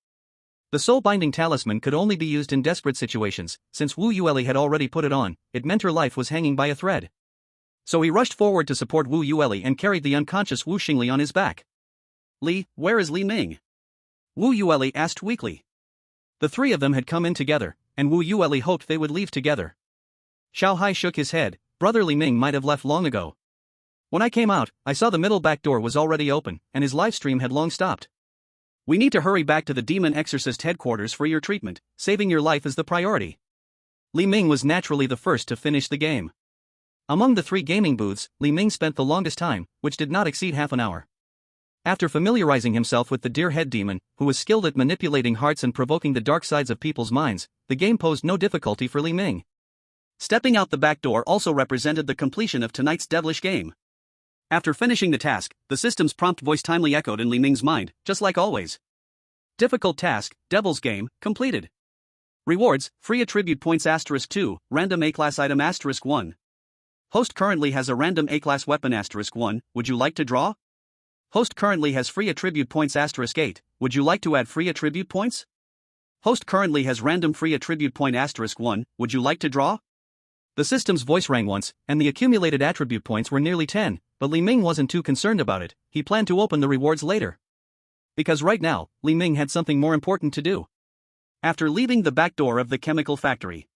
The soul-binding talisman could only be used in desperate situations, since Wu Yueli had already put it on, it meant her life was hanging by a thread. So he rushed forward to support Wu Yueli and carried the unconscious Wu Xingli on his back. "Li, where is Li Ming?" Wu Yueli asked weakly. The 3 of them had come in together, and Wu Yueli hoped they would leave together. Xiao Hai shook his head. Brother Li Ming might have left long ago. When I came out, I saw the middle back door was already open, and his livestream had long stopped. We need to hurry back to the demon exorcist headquarters for your treatment, saving your life is the priority. Li Ming was naturally the first to finish the game. Among the 3 gaming booths, Li Ming spent the longest time, which did not exceed half an hour. After familiarizing himself with the deer head demon, who was skilled at manipulating hearts and provoking the dark sides of people's minds, the game posed no difficulty for Li Ming. Stepping out the back door also represented the completion of tonight's devilish game. After finishing the task, the system's prompt voice timely echoed in Li Ming's mind, just like always. Difficult task, Devil's Game, completed. Rewards, free attribute points *2, random A-class item *1. Host currently has a random A-class weapon *1, would you like to draw? Host currently has free attribute points *8, would you like to add free attribute points? Host currently has random free attribute point *1, would you like to draw? The system's voice rang once, and the accumulated attribute points were nearly 10, but Li Ming wasn't too concerned about it, he planned to open the rewards later. Because right now, Li Ming had something more important to do. After leaving the back door of the chemical factory,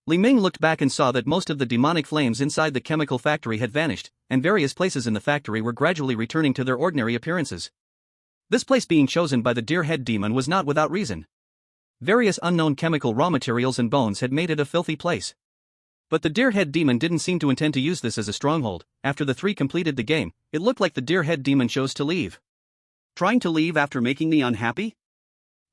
Li Ming looked back and saw that most of the demonic flames inside the chemical factory had vanished, and various places in the factory were gradually returning to their ordinary appearances. This place being chosen by the deer head demon was not without reason. Various unknown chemical raw materials and bones had made it a filthy place. But the deer head demon didn't seem to intend to use this as a stronghold. After the 3 completed the game, it looked like the deer head demon chose to leave. Trying to leave after making me unhappy?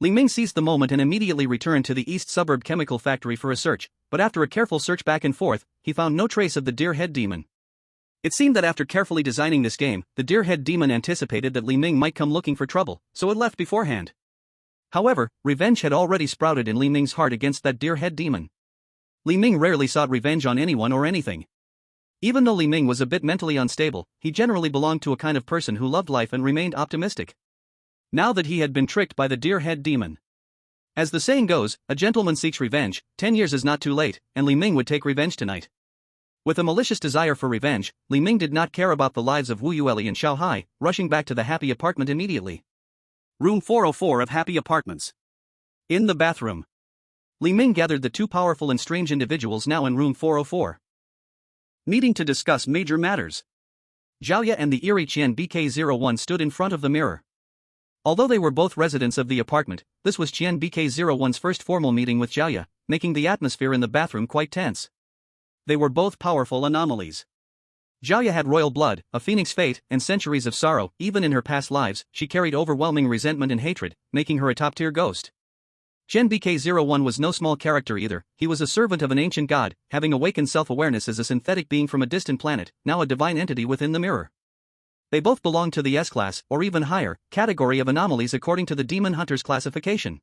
Li Ming seized the moment and immediately returned to the east suburb chemical factory for a search, but after a careful search back and forth, he found no trace of the deer head demon. It seemed that after carefully designing this game, the deer head demon anticipated that Li Ming might come looking for trouble, so it left beforehand. However, revenge had already sprouted in Li Ming's heart against that deer head demon. Li Ming rarely sought revenge on anyone or anything. Even though Li Ming was a bit mentally unstable, he generally belonged to a kind of person who loved life and remained optimistic. Now that he had been tricked by the deer head demon. As the saying goes, a gentleman seeks revenge, 10 years is not too late, and Li Ming would take revenge tonight. With a malicious desire for revenge, Li Ming did not care about the lives of Wu Yueli and Xiao Hai, rushing back to the happy apartment immediately. Room 404 of Happy Apartments. In the bathroom, Li Ming gathered the 2 powerful and strange individuals now in room 404. Meeting to discuss major matters. Zhaoya and the eerie Qian BK01 stood in front of the mirror. Although they were both residents of the apartment, this was Qian BK01's first formal meeting with Zhaoya, making the atmosphere in the bathroom quite tense. They were both powerful anomalies. Zhaoya had royal blood, a phoenix fate, and centuries of sorrow. Even in her past lives, she carried overwhelming resentment and hatred, making her a top-tier ghost. Qian BK01 was no small character either. He was a servant of an ancient god, having awakened self-awareness as a synthetic being from a distant planet, now a divine entity within the mirror. They both belonged to the S-class, or even higher, category of anomalies according to the Demon Hunter's classification.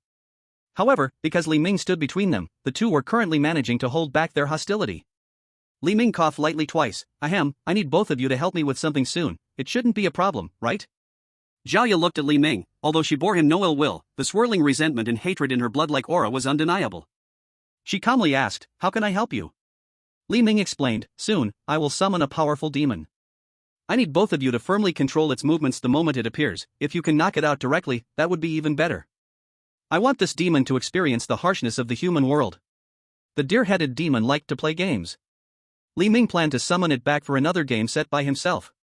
However, because Li Ming stood between them, the 2 were currently managing to hold back their hostility. Li Ming coughed lightly twice. Ahem, I need both of you to help me with something soon. It shouldn't be a problem, right? Zhaoya looked at Li Ming. Although she bore him no ill will, the swirling resentment and hatred in her blood-like aura was undeniable. She calmly asked, how can I help you? Li Ming explained, soon, I will summon a powerful demon. I need both of you to firmly control its movements the moment it appears. If you can knock it out directly, that would be even better. I want this demon to experience the harshness of the human world. The deer-headed demon liked to play games. Li Ming planned to summon it back for another game set by himself.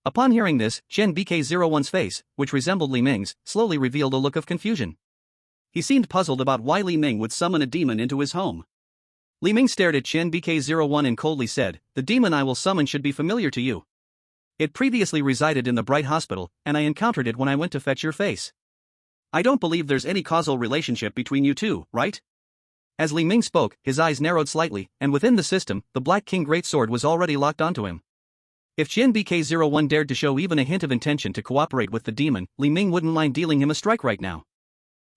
Upon hearing this, Qian BK01's face, which resembled Li Ming's, slowly revealed a look of confusion. He seemed puzzled about why Li Ming would summon a demon into his home. Li Ming stared at Chen BK01 and coldly said, "The demon I will summon should be familiar to you. It previously resided in the Bright Hospital, and I encountered it when I went to fetch your face." "I don't believe there's any causal relationship between you two, right?" As Li Ming spoke, his eyes narrowed slightly, and within the system, the Black King Greatsword was already locked onto him. If Chen BK01 dared to show even a hint of intention to cooperate with the demon, Li Ming wouldn't mind dealing him a strike right now.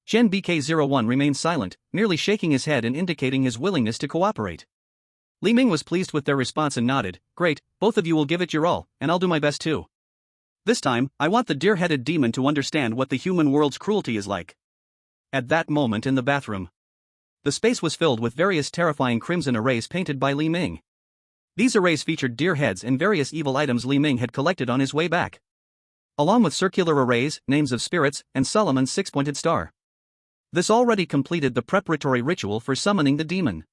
Chen BK01 remained silent, merely shaking his head and indicating his willingness to cooperate. Li Ming was pleased with their response and nodded, "Great, both of you will give it your all, and I'll do my best too. This time, I want the deer-headed demon to understand what the human world's cruelty is like." At that moment in the bathroom, the space was filled with various terrifying crimson arrays painted by Li Ming. These arrays featured deer heads and various evil items Li Ming had collected on his way back, along with circular arrays, names of spirits, and Solomon's six-pointed star. This already completed the preparatory ritual for summoning the demon.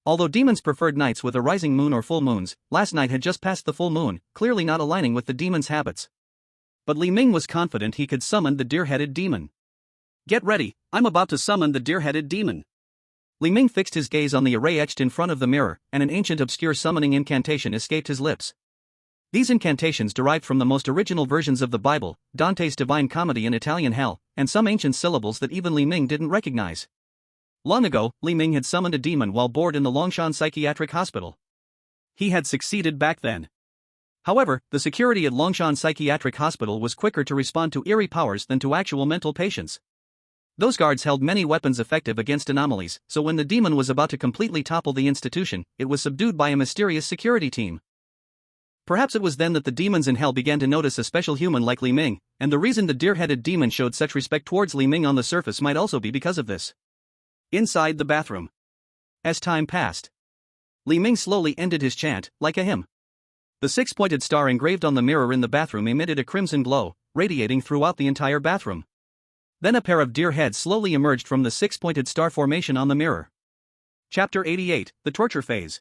Although demons preferred nights with a rising moon or full moons, last night had just passed the full moon, clearly not aligning with the demon's habits. But Li Ming was confident he could summon the deer-headed demon. "Get ready, I'm about to summon the deer-headed demon." Li Ming fixed his gaze on the array etched in front of the mirror, and an ancient obscure summoning incantation escaped his lips. These incantations derived from the most original versions of the Bible, Dante's Divine Comedy and Italian Hell, and some ancient syllables that even Li Ming didn't recognize. Long ago, Li Ming had summoned a demon while bored in the Longshan Psychiatric Hospital. He had succeeded back then. However, the security at Longshan Psychiatric Hospital was quicker to respond to eerie powers than to actual mental patients. Those guards held many weapons effective against anomalies, so when the demon was about to completely topple the institution, it was subdued by a mysterious security team. Perhaps it was then that the demons in hell began to notice a special human like Li Ming, and the reason the deer-headed demon showed such respect towards Li Ming on the surface might also be because of this. Inside the bathroom, as time passed, Li Ming slowly ended his chant, like a hymn. The six-pointed star engraved on the mirror in the bathroom emitted a crimson glow, radiating throughout the entire bathroom. Then a pair of deer heads slowly emerged from the six-pointed star formation on the mirror. Chapter 88, The Torture Phase.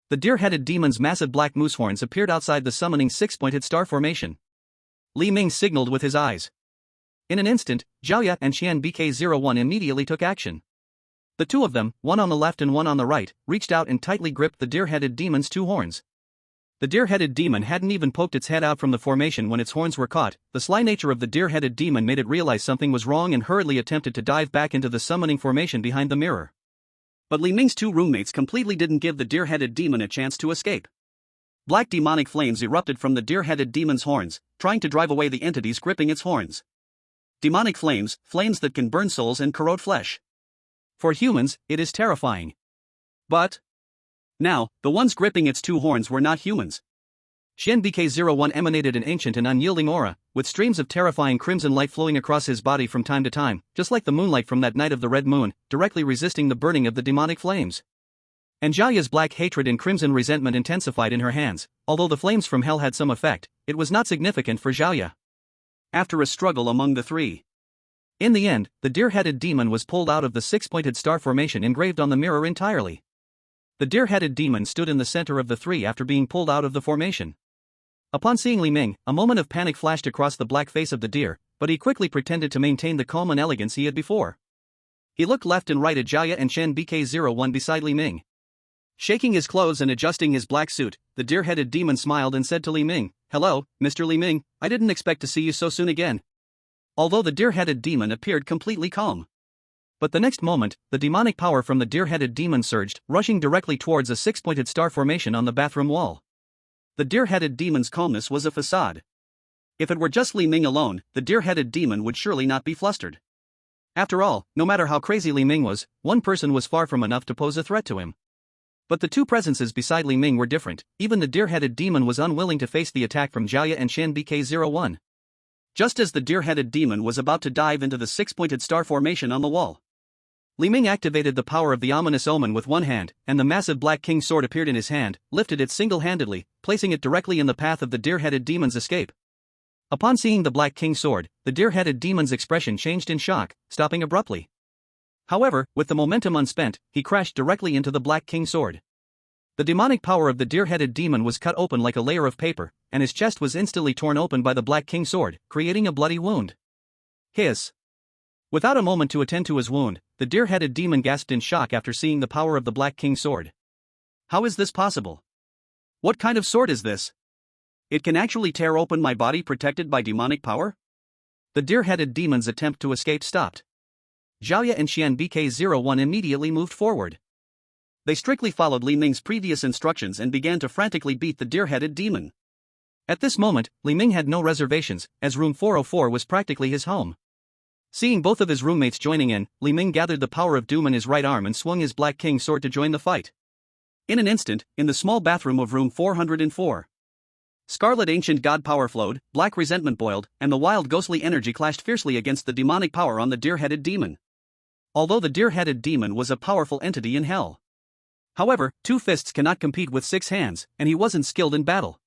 The deer-headed demon's massive black moose horns appeared outside the summoning six-pointed star formation. Li Ming signaled with his eyes. In an instant, Zhaoya and Qian BK01 immediately took action. The two of them, one on the left and one on the right, reached out and tightly gripped the deer-headed demon's two horns. The deer-headed demon hadn't even poked its head out from the formation when its horns were caught. The sly nature of the deer-headed demon made it realize something was wrong and hurriedly attempted to dive back into the summoning formation behind the mirror. But Li Ming's two roommates completely didn't give the deer-headed demon a chance to escape. Black demonic flames erupted from the deer-headed demon's horns, trying to drive away the entities gripping its horns. Demonic flames, flames that can burn souls and corrode flesh. For humans, it is terrifying. But now, the ones gripping its two horns were not humans. Qian BK01 emanated an ancient and unyielding aura, with streams of terrifying crimson light flowing across his body from time to time, just like the moonlight from that night of the red moon, directly resisting the burning of the demonic flames. And Zhaoya's black hatred and crimson resentment intensified in her hands. Although the flames from hell had some effect, it was not significant for Zhaoya. After a struggle among the three, in the end, the deer-headed demon was pulled out of the six-pointed star formation engraved on the mirror entirely. The deer-headed demon stood in the center of the three after being pulled out of the formation. Upon seeing Li Ming, a moment of panic flashed across the black face of the deer, but he quickly pretended to maintain the calm and elegance he had before. He looked left and right at Zhaoya and Chen BK01 beside Li Ming. Shaking his clothes and adjusting his black suit, the deer-headed demon smiled and said to Li Ming, "Hello, Mr. Li Ming, I didn't expect to see you so soon again." Although the deer-headed demon appeared completely calm. But the next moment, the demonic power from the deer-headed demon surged, rushing directly towards a six-pointed star formation on the bathroom wall. The deer-headed demon's calmness was a facade. If it were just Li Ming alone, the deer-headed demon would surely not be flustered. After all, no matter how crazy Li Ming was, one person was far from enough to pose a threat to him. But the two presences beside Li Ming were different. Even the deer-headed demon was unwilling to face the attack from Zhaoya and Qian BK01. Just as the deer-headed demon was about to dive into the six-pointed star formation on the wall, Li Ming activated the power of the ominous omen with one hand, and the massive Black King sword appeared in his hand, lifted it single-handedly, placing it directly in the path of the deer-headed demon's escape. Upon seeing the Black King sword, the deer-headed demon's expression changed in shock, stopping abruptly. However, with the momentum unspent, he crashed directly into the Black King sword. The demonic power of the deer-headed demon was cut open like a layer of paper, and his chest was instantly torn open by the Black King sword, creating a bloody wound. Hiss. Without a moment to attend to his wound, the deer-headed demon gasped in shock after seeing the power of the Black King's sword. How is this possible? What kind of sword is this? It can actually tear open my body protected by demonic power? The deer-headed demon's attempt to escape stopped. Zhaoya and Xian BK-01 immediately moved forward. They strictly followed Li Ming's previous instructions and began to frantically beat the deer-headed demon. At this moment, Li Ming had no reservations, as room 404 was practically his home. Seeing both of his roommates joining in, Li Ming gathered the power of doom in his right arm and swung his Black King sword to join the fight. In an instant, in the small bathroom of room 404, scarlet ancient god power flowed, black resentment boiled, and the wild ghostly energy clashed fiercely against the demonic power on the deer-headed demon. Although the deer-headed demon was a powerful entity in hell. However, 2 fists cannot compete with 6 hands, and he wasn't skilled in battle.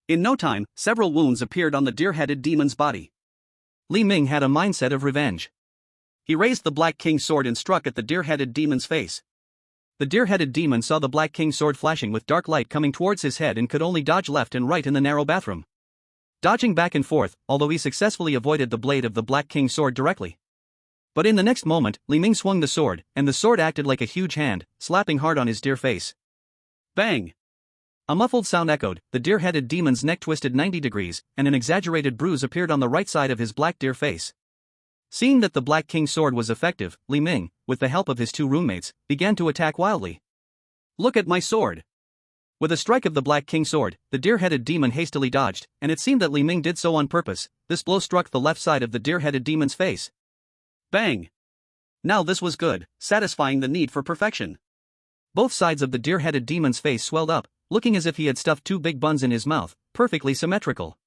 In no time, several wounds appeared on the deer-headed demon's body. Li Ming had a mindset of revenge. He raised the Black King sword and struck at the deer-headed demon's face. The deer-headed demon saw the Black King sword flashing with dark light coming towards his head and could only dodge left and right in the narrow bathroom. Dodging back and forth, although he successfully avoided the blade of the Black King sword directly. But in the next moment, Li Ming swung the sword, and the sword acted like a huge hand, slapping hard on his deer face. Bang! A muffled sound echoed, the deer-headed demon's neck twisted 90 degrees, and an exaggerated bruise appeared on the right side of his black deer face. Seeing that the Black King sword was effective, Li Ming, with the help of his 2 roommates, began to attack wildly. Look at my sword! With a strike of the Black King sword, the deer-headed demon hastily dodged, and it seemed that Li Ming did so on purpose. This blow struck the left side of the deer-headed demon's face. Bang! Now this was good, satisfying the need for perfection. Both sides of the deer-headed demon's face swelled up, looking as if he had stuffed 2 big buns in his mouth, perfectly symmetrical.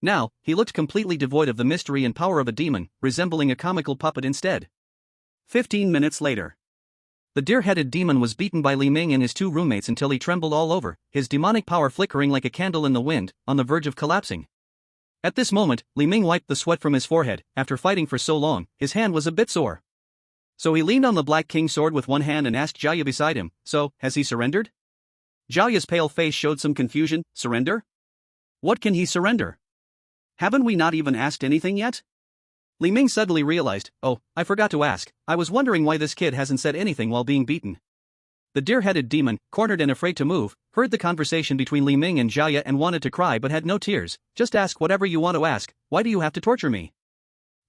Now, he looked completely devoid of the mystery and power of a demon, resembling a comical puppet instead. 15 minutes later, the deer-headed demon was beaten by Li Ming and his 2 roommates until he trembled all over, his demonic power flickering like a candle in the wind, on the verge of collapsing. At this moment, Li Ming wiped the sweat from his forehead. After fighting for so long, his hand was a bit sore. So he leaned on the Black King sword with one hand and asked Zhaoya beside him, "So, has he surrendered?" Zhaoya's pale face showed some confusion. Surrender? What can he surrender? Haven't we not even asked anything yet? Li Ming suddenly realized, "Oh, I forgot to ask. I was wondering why this kid hasn't said anything while being beaten." The deer-headed demon, cornered and afraid to move, heard the conversation between Li Ming and Zhaoya and wanted to cry but had no tears. "Just ask whatever you want to ask. Why do you have to torture me?"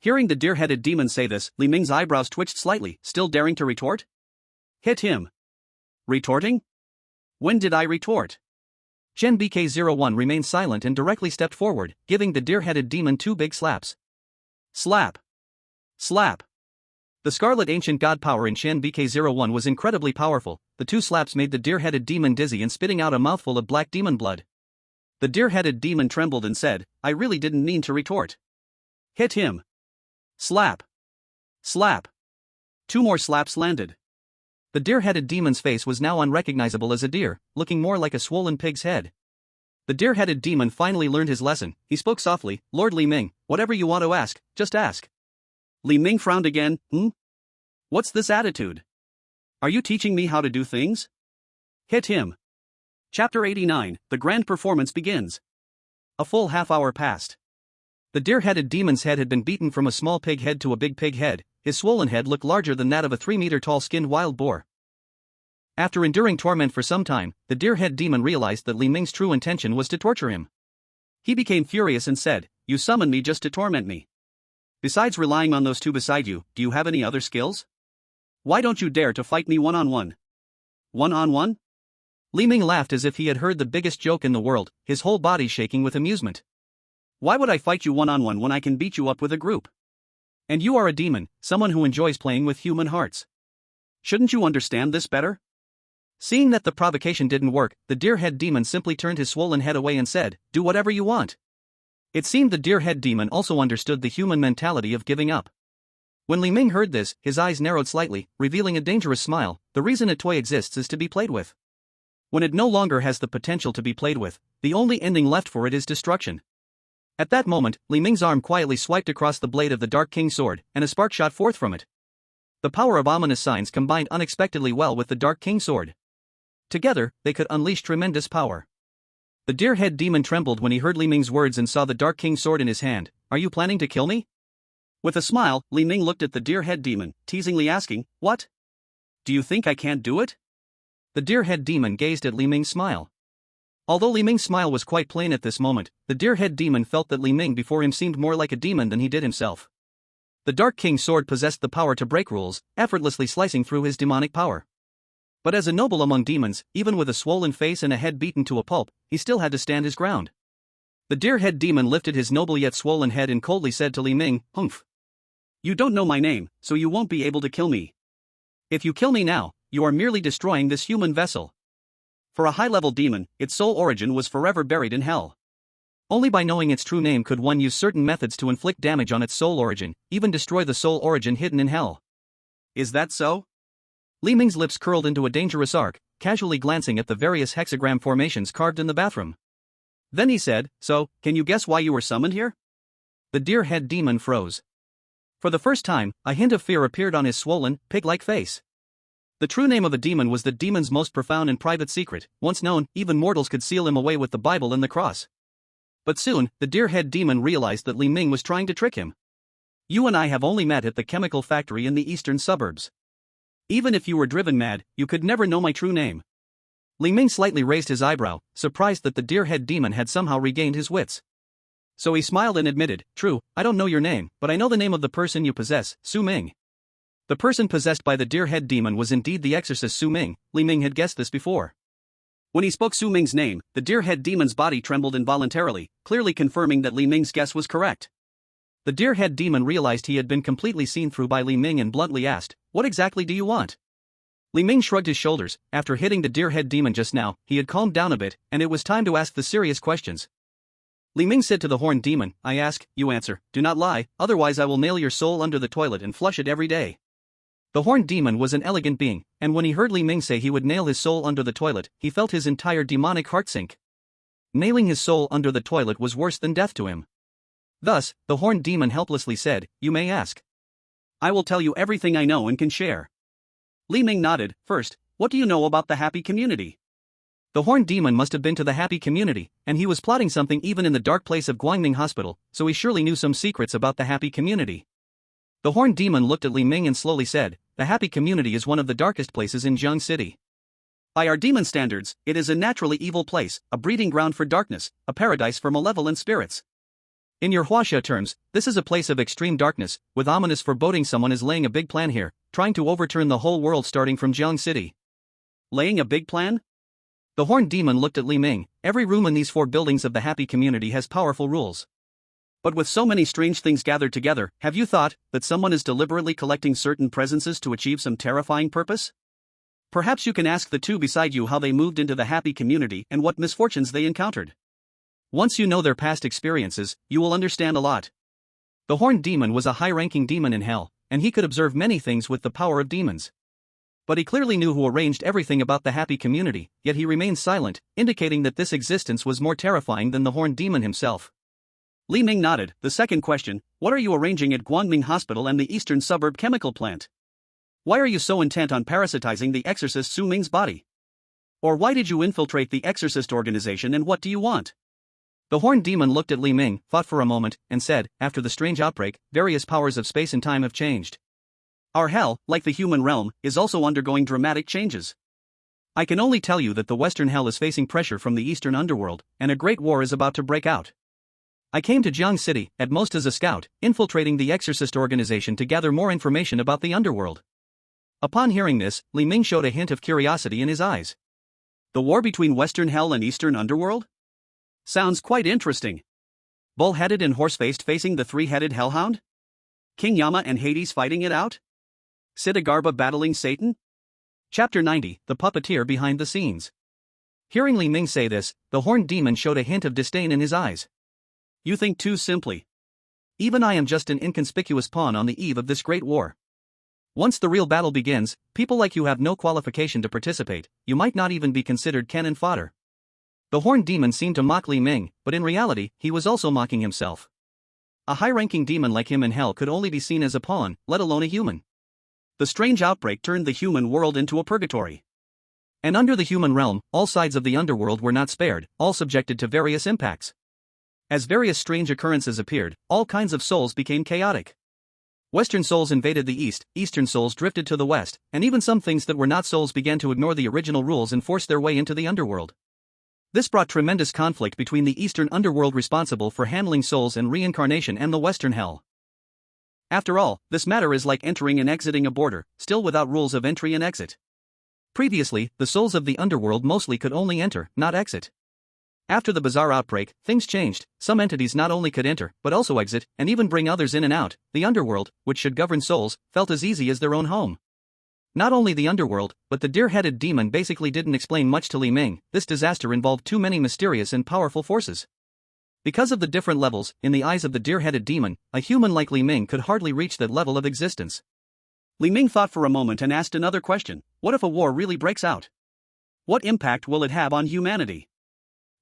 Hearing the deer-headed demon say this, Li Ming's eyebrows twitched slightly, still daring to retort. Hit him. Retorting? When did I retort? Chen BK-01 remained silent and directly stepped forward, giving the deer-headed demon 2 big slaps. Slap. Slap. The scarlet ancient god power in Chen BK-01 was incredibly powerful. The 2 slaps made the deer-headed demon dizzy and spitting out a mouthful of black demon blood. The deer-headed demon trembled and said, "I really didn't mean to retort." Hit him. Slap. Slap. 2 more slaps landed. The deer-headed demon's face was now unrecognizable as a deer, looking more like a swollen pig's head. The deer-headed demon finally learned his lesson. He spoke softly, "Lord Li Ming, whatever you want to ask, just ask." Li Ming frowned again. What's this attitude? Are you teaching me how to do things? Hit him. Chapter 89, the grand performance begins. A full half-hour passed. The deer-headed demon's head had been beaten from a small pig head to a big pig head. His swollen head looked larger than that of a 3-meter-tall skinned wild boar. After enduring torment for some time, the deer-head demon realized that Li Ming's true intention was to torture him. He became furious and said, "You summoned me just to torment me. Besides relying on those 2 beside you, do you have any other skills? Why don't you dare to fight me one-on-one?" One-on-one? Li Ming laughed as if he had heard the biggest joke in the world, his whole body shaking with amusement. Why would I fight you one-on-one when I can beat you up with a group? And you are a demon, someone who enjoys playing with human hearts. Shouldn't you understand this better? Seeing that the provocation didn't work, the deer-head demon simply turned his swollen head away and said, "Do whatever you want." It seemed the deer-head demon also understood the human mentality of giving up. When Li Ming heard this, his eyes narrowed slightly, revealing a dangerous smile. The reason a toy exists is to be played with. When it no longer has the potential to be played with, the only ending left for it is destruction. At that moment, Li Ming's arm quietly swiped across the blade of the Dark King sword, and a spark shot forth from it. The power of ominous signs combined unexpectedly well with the Dark King sword. Together, they could unleash tremendous power. The deer-head demon trembled when he heard Li Ming's words and saw the Dark King sword in his hand. "Are you planning to kill me?" With a smile, Li Ming looked at the deer-head demon, teasingly asking, "What? Do you think I can't do it?" The deer-head demon gazed at Li Ming's smile. Although Li Ming's smile was quite plain at this moment, the deer-head demon felt that Li Ming before him seemed more like a demon than he did himself. The Dark King's sword possessed the power to break rules, effortlessly slicing through his demonic power. But as a noble among demons, even with a swollen face and a head beaten to a pulp, he still had to stand his ground. The deer-head demon lifted his noble yet swollen head and coldly said to Li Ming, "Humph. You don't know my name, so you won't be able to kill me. If you kill me now, you are merely destroying this human vessel." For a high-level demon, its soul origin was forever buried in hell. Only by knowing its true name could one use certain methods to inflict damage on its soul origin, even destroy the soul origin hidden in hell. Is that so? Li Ming's lips curled into a dangerous arc, casually glancing at the various hexagram formations carved in the bathroom. Then he said, "So, can you guess why you were summoned here?" The deer-head demon froze. For the first time, a hint of fear appeared on his swollen, pig-like face. The true name of a demon was the demon's most profound and private secret. Once known, even mortals could seal him away with the Bible and the cross. But soon, the deer-head demon realized that Li Ming was trying to trick him. "You and I have only met at the chemical factory in the eastern suburbs. Even if you were driven mad, you could never know my true name." Li Ming slightly raised his eyebrow, surprised that the deer-head demon had somehow regained his wits. So he smiled and admitted, "True, I don't know your name, but I know the name of the person you possess, Su Ming." The person possessed by the deer-head demon was indeed the exorcist Su Ming. Li Ming had guessed this before. When he spoke Su Ming's name, the deer-head demon's body trembled involuntarily, clearly confirming that Li Ming's guess was correct. The deer-head demon realized he had been completely seen through by Li Ming and bluntly asked, "What exactly do you want?" Li Ming shrugged his shoulders. After hitting the deer-head demon just now, he had calmed down a bit, and it was time to ask the serious questions. Li Ming said to the horned demon, "I ask, you answer. Do not lie, otherwise I will nail your soul under the toilet and flush it every day." The horned demon was an elegant being, and when he heard Li Ming say he would nail his soul under the toilet, he felt his entire demonic heart sink. Nailing his soul under the toilet was worse than death to him. Thus, the horned demon helplessly said, "You may ask. I will tell you everything I know and can share." Li Ming nodded. "First, what do you know about the happy community?" The horned demon must have been to the happy community, and he was plotting something even in the dark place of Guangming Hospital, so he surely knew some secrets about the happy community. The horned demon looked at Li Ming and slowly said, "The happy community is one of the darkest places in Jiang City. By our demon standards, it is a naturally evil place, a breeding ground for darkness, a paradise for malevolent spirits. In your Huaxia terms, this is a place of extreme darkness, with ominous foreboding. Someone is laying a big plan here, trying to overturn the whole world starting from Jiang City." Laying a big plan? The horned demon looked at Li Ming. "Every room in these 4 buildings of the happy community has powerful rules. But with so many strange things gathered together, have you thought that someone is deliberately collecting certain presences to achieve some terrifying purpose? Perhaps you can ask the 2 beside you how they moved into the happy community and what misfortunes they encountered. Once you know their past experiences, you will understand a lot." The horned demon was a high-ranking demon in hell, and he could observe many things with the power of demons. But he clearly knew who arranged everything about the happy community, yet he remained silent, indicating that this existence was more terrifying than the horned demon himself. Li Ming nodded. "The second question, what are you arranging at Guangming Hospital and the eastern suburb chemical plant? Why are you so intent on parasitizing the exorcist Su Ming's body? Or why did you infiltrate the exorcist organization and what do you want?" The horned demon looked at Li Ming, thought for a moment, and said, "After the strange outbreak, various powers of space and time have changed. Our hell, like the human realm, is also undergoing dramatic changes. I can only tell you that the western hell is facing pressure from the eastern underworld, and a great war is about to break out. I came to Jiang City, at most as a scout, infiltrating the exorcist organization to gather more information about the underworld." Upon hearing this, Li Ming showed a hint of curiosity in his eyes. "The war between western hell and eastern underworld? Sounds quite interesting. Bull-headed and horse-faced facing the 3-headed hellhound? King Yama and Hades fighting it out? Siddhartha battling Satan?" Chapter 90, The Puppeteer Behind the Scenes. Hearing Li Ming say this, the horned demon showed a hint of disdain in his eyes. "You think too simply. Even I am just an inconspicuous pawn on the eve of this great war. Once the real battle begins, people like you have no qualification to participate. You might not even be considered cannon fodder." The horned demon seemed to mock Li Ming, but in reality, he was also mocking himself. A high-ranking demon like him in hell could only be seen as a pawn, let alone a human. The strange outbreak turned the human world into a purgatory. And under the human realm, all sides of the underworld were not spared, all subjected to various impacts. As various strange occurrences appeared, all kinds of souls became chaotic. Western souls invaded the East, Eastern souls drifted to the West, and even some things that were not souls began to ignore the original rules and force their way into the underworld. This brought tremendous conflict between the Eastern underworld responsible for handling souls and reincarnation and the Western hell. After all, this matter is like entering and exiting a border, still without rules of entry and exit. Previously, the souls of the underworld mostly could only enter, not exit. After the bizarre outbreak, things changed. Some entities not only could enter, but also exit, and even bring others in and out. The underworld, which should govern souls, felt as easy as their own home. Not only the underworld, but the deer-headed demon basically didn't explain much to Li Ming. This disaster involved too many mysterious and powerful forces. Because of the different levels, in the eyes of the deer-headed demon, a human like Li Ming could hardly reach that level of existence. Li Ming thought for a moment and asked another question. What if a war really breaks out? What impact will it have on humanity?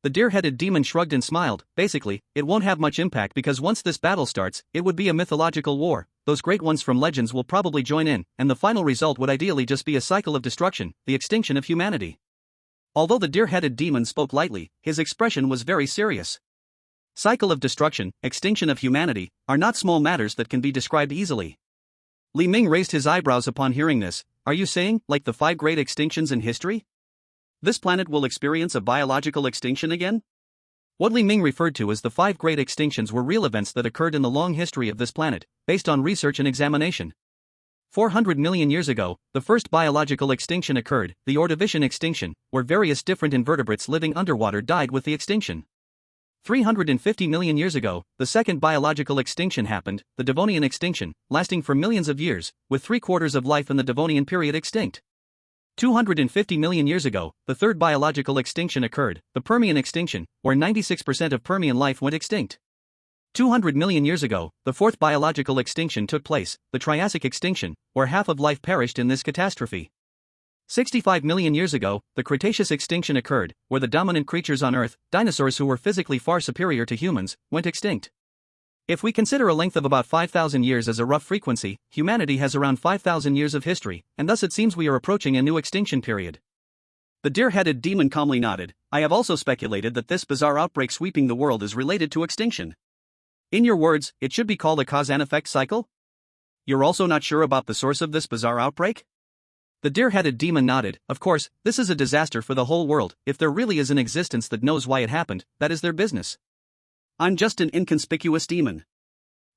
The deer-headed demon shrugged and smiled. Basically, it won't have much impact because once this battle starts, it would be a mythological war. Those great ones from legends will probably join in, and the final result would ideally just be a cycle of destruction, the extinction of humanity. Although the deer-headed demon spoke lightly, his expression was very serious. Cycle of destruction, extinction of humanity, are not small matters that can be described easily. Li Ming raised his eyebrows upon hearing this. Are you saying, like the 5 great extinctions in history? This planet will experience a biological extinction again? What Li Ming referred to as the 5 great extinctions were real events that occurred in the long history of this planet, based on research and examination. 400 million years ago, the first biological extinction occurred, the Ordovician extinction, where various different invertebrates living underwater died with the extinction. 350 million years ago, the second biological extinction happened, the Devonian extinction, lasting for millions of years, with 3/4 of life in the Devonian period extinct. 250 million years ago, the third biological extinction occurred, the Permian extinction, where 96% of Permian life went extinct. 200 million years ago, the fourth biological extinction took place, the Triassic extinction, where half of life perished in this catastrophe. 65 million years ago, the Cretaceous extinction occurred, where the dominant creatures on Earth, dinosaurs who were physically far superior to humans, went extinct. If we consider a length of about 5,000 years as a rough frequency, humanity has around 5,000 years of history, and thus it seems we are approaching a new extinction period. The deer-headed demon calmly nodded. I have also speculated that this bizarre outbreak sweeping the world is related to extinction. In your words, it should be called a cause and effect cycle? You're also not sure about the source of this bizarre outbreak? The deer-headed demon nodded. Of course, this is a disaster for the whole world. If there really is an existence that knows why it happened, that is their business. I'm just an inconspicuous demon.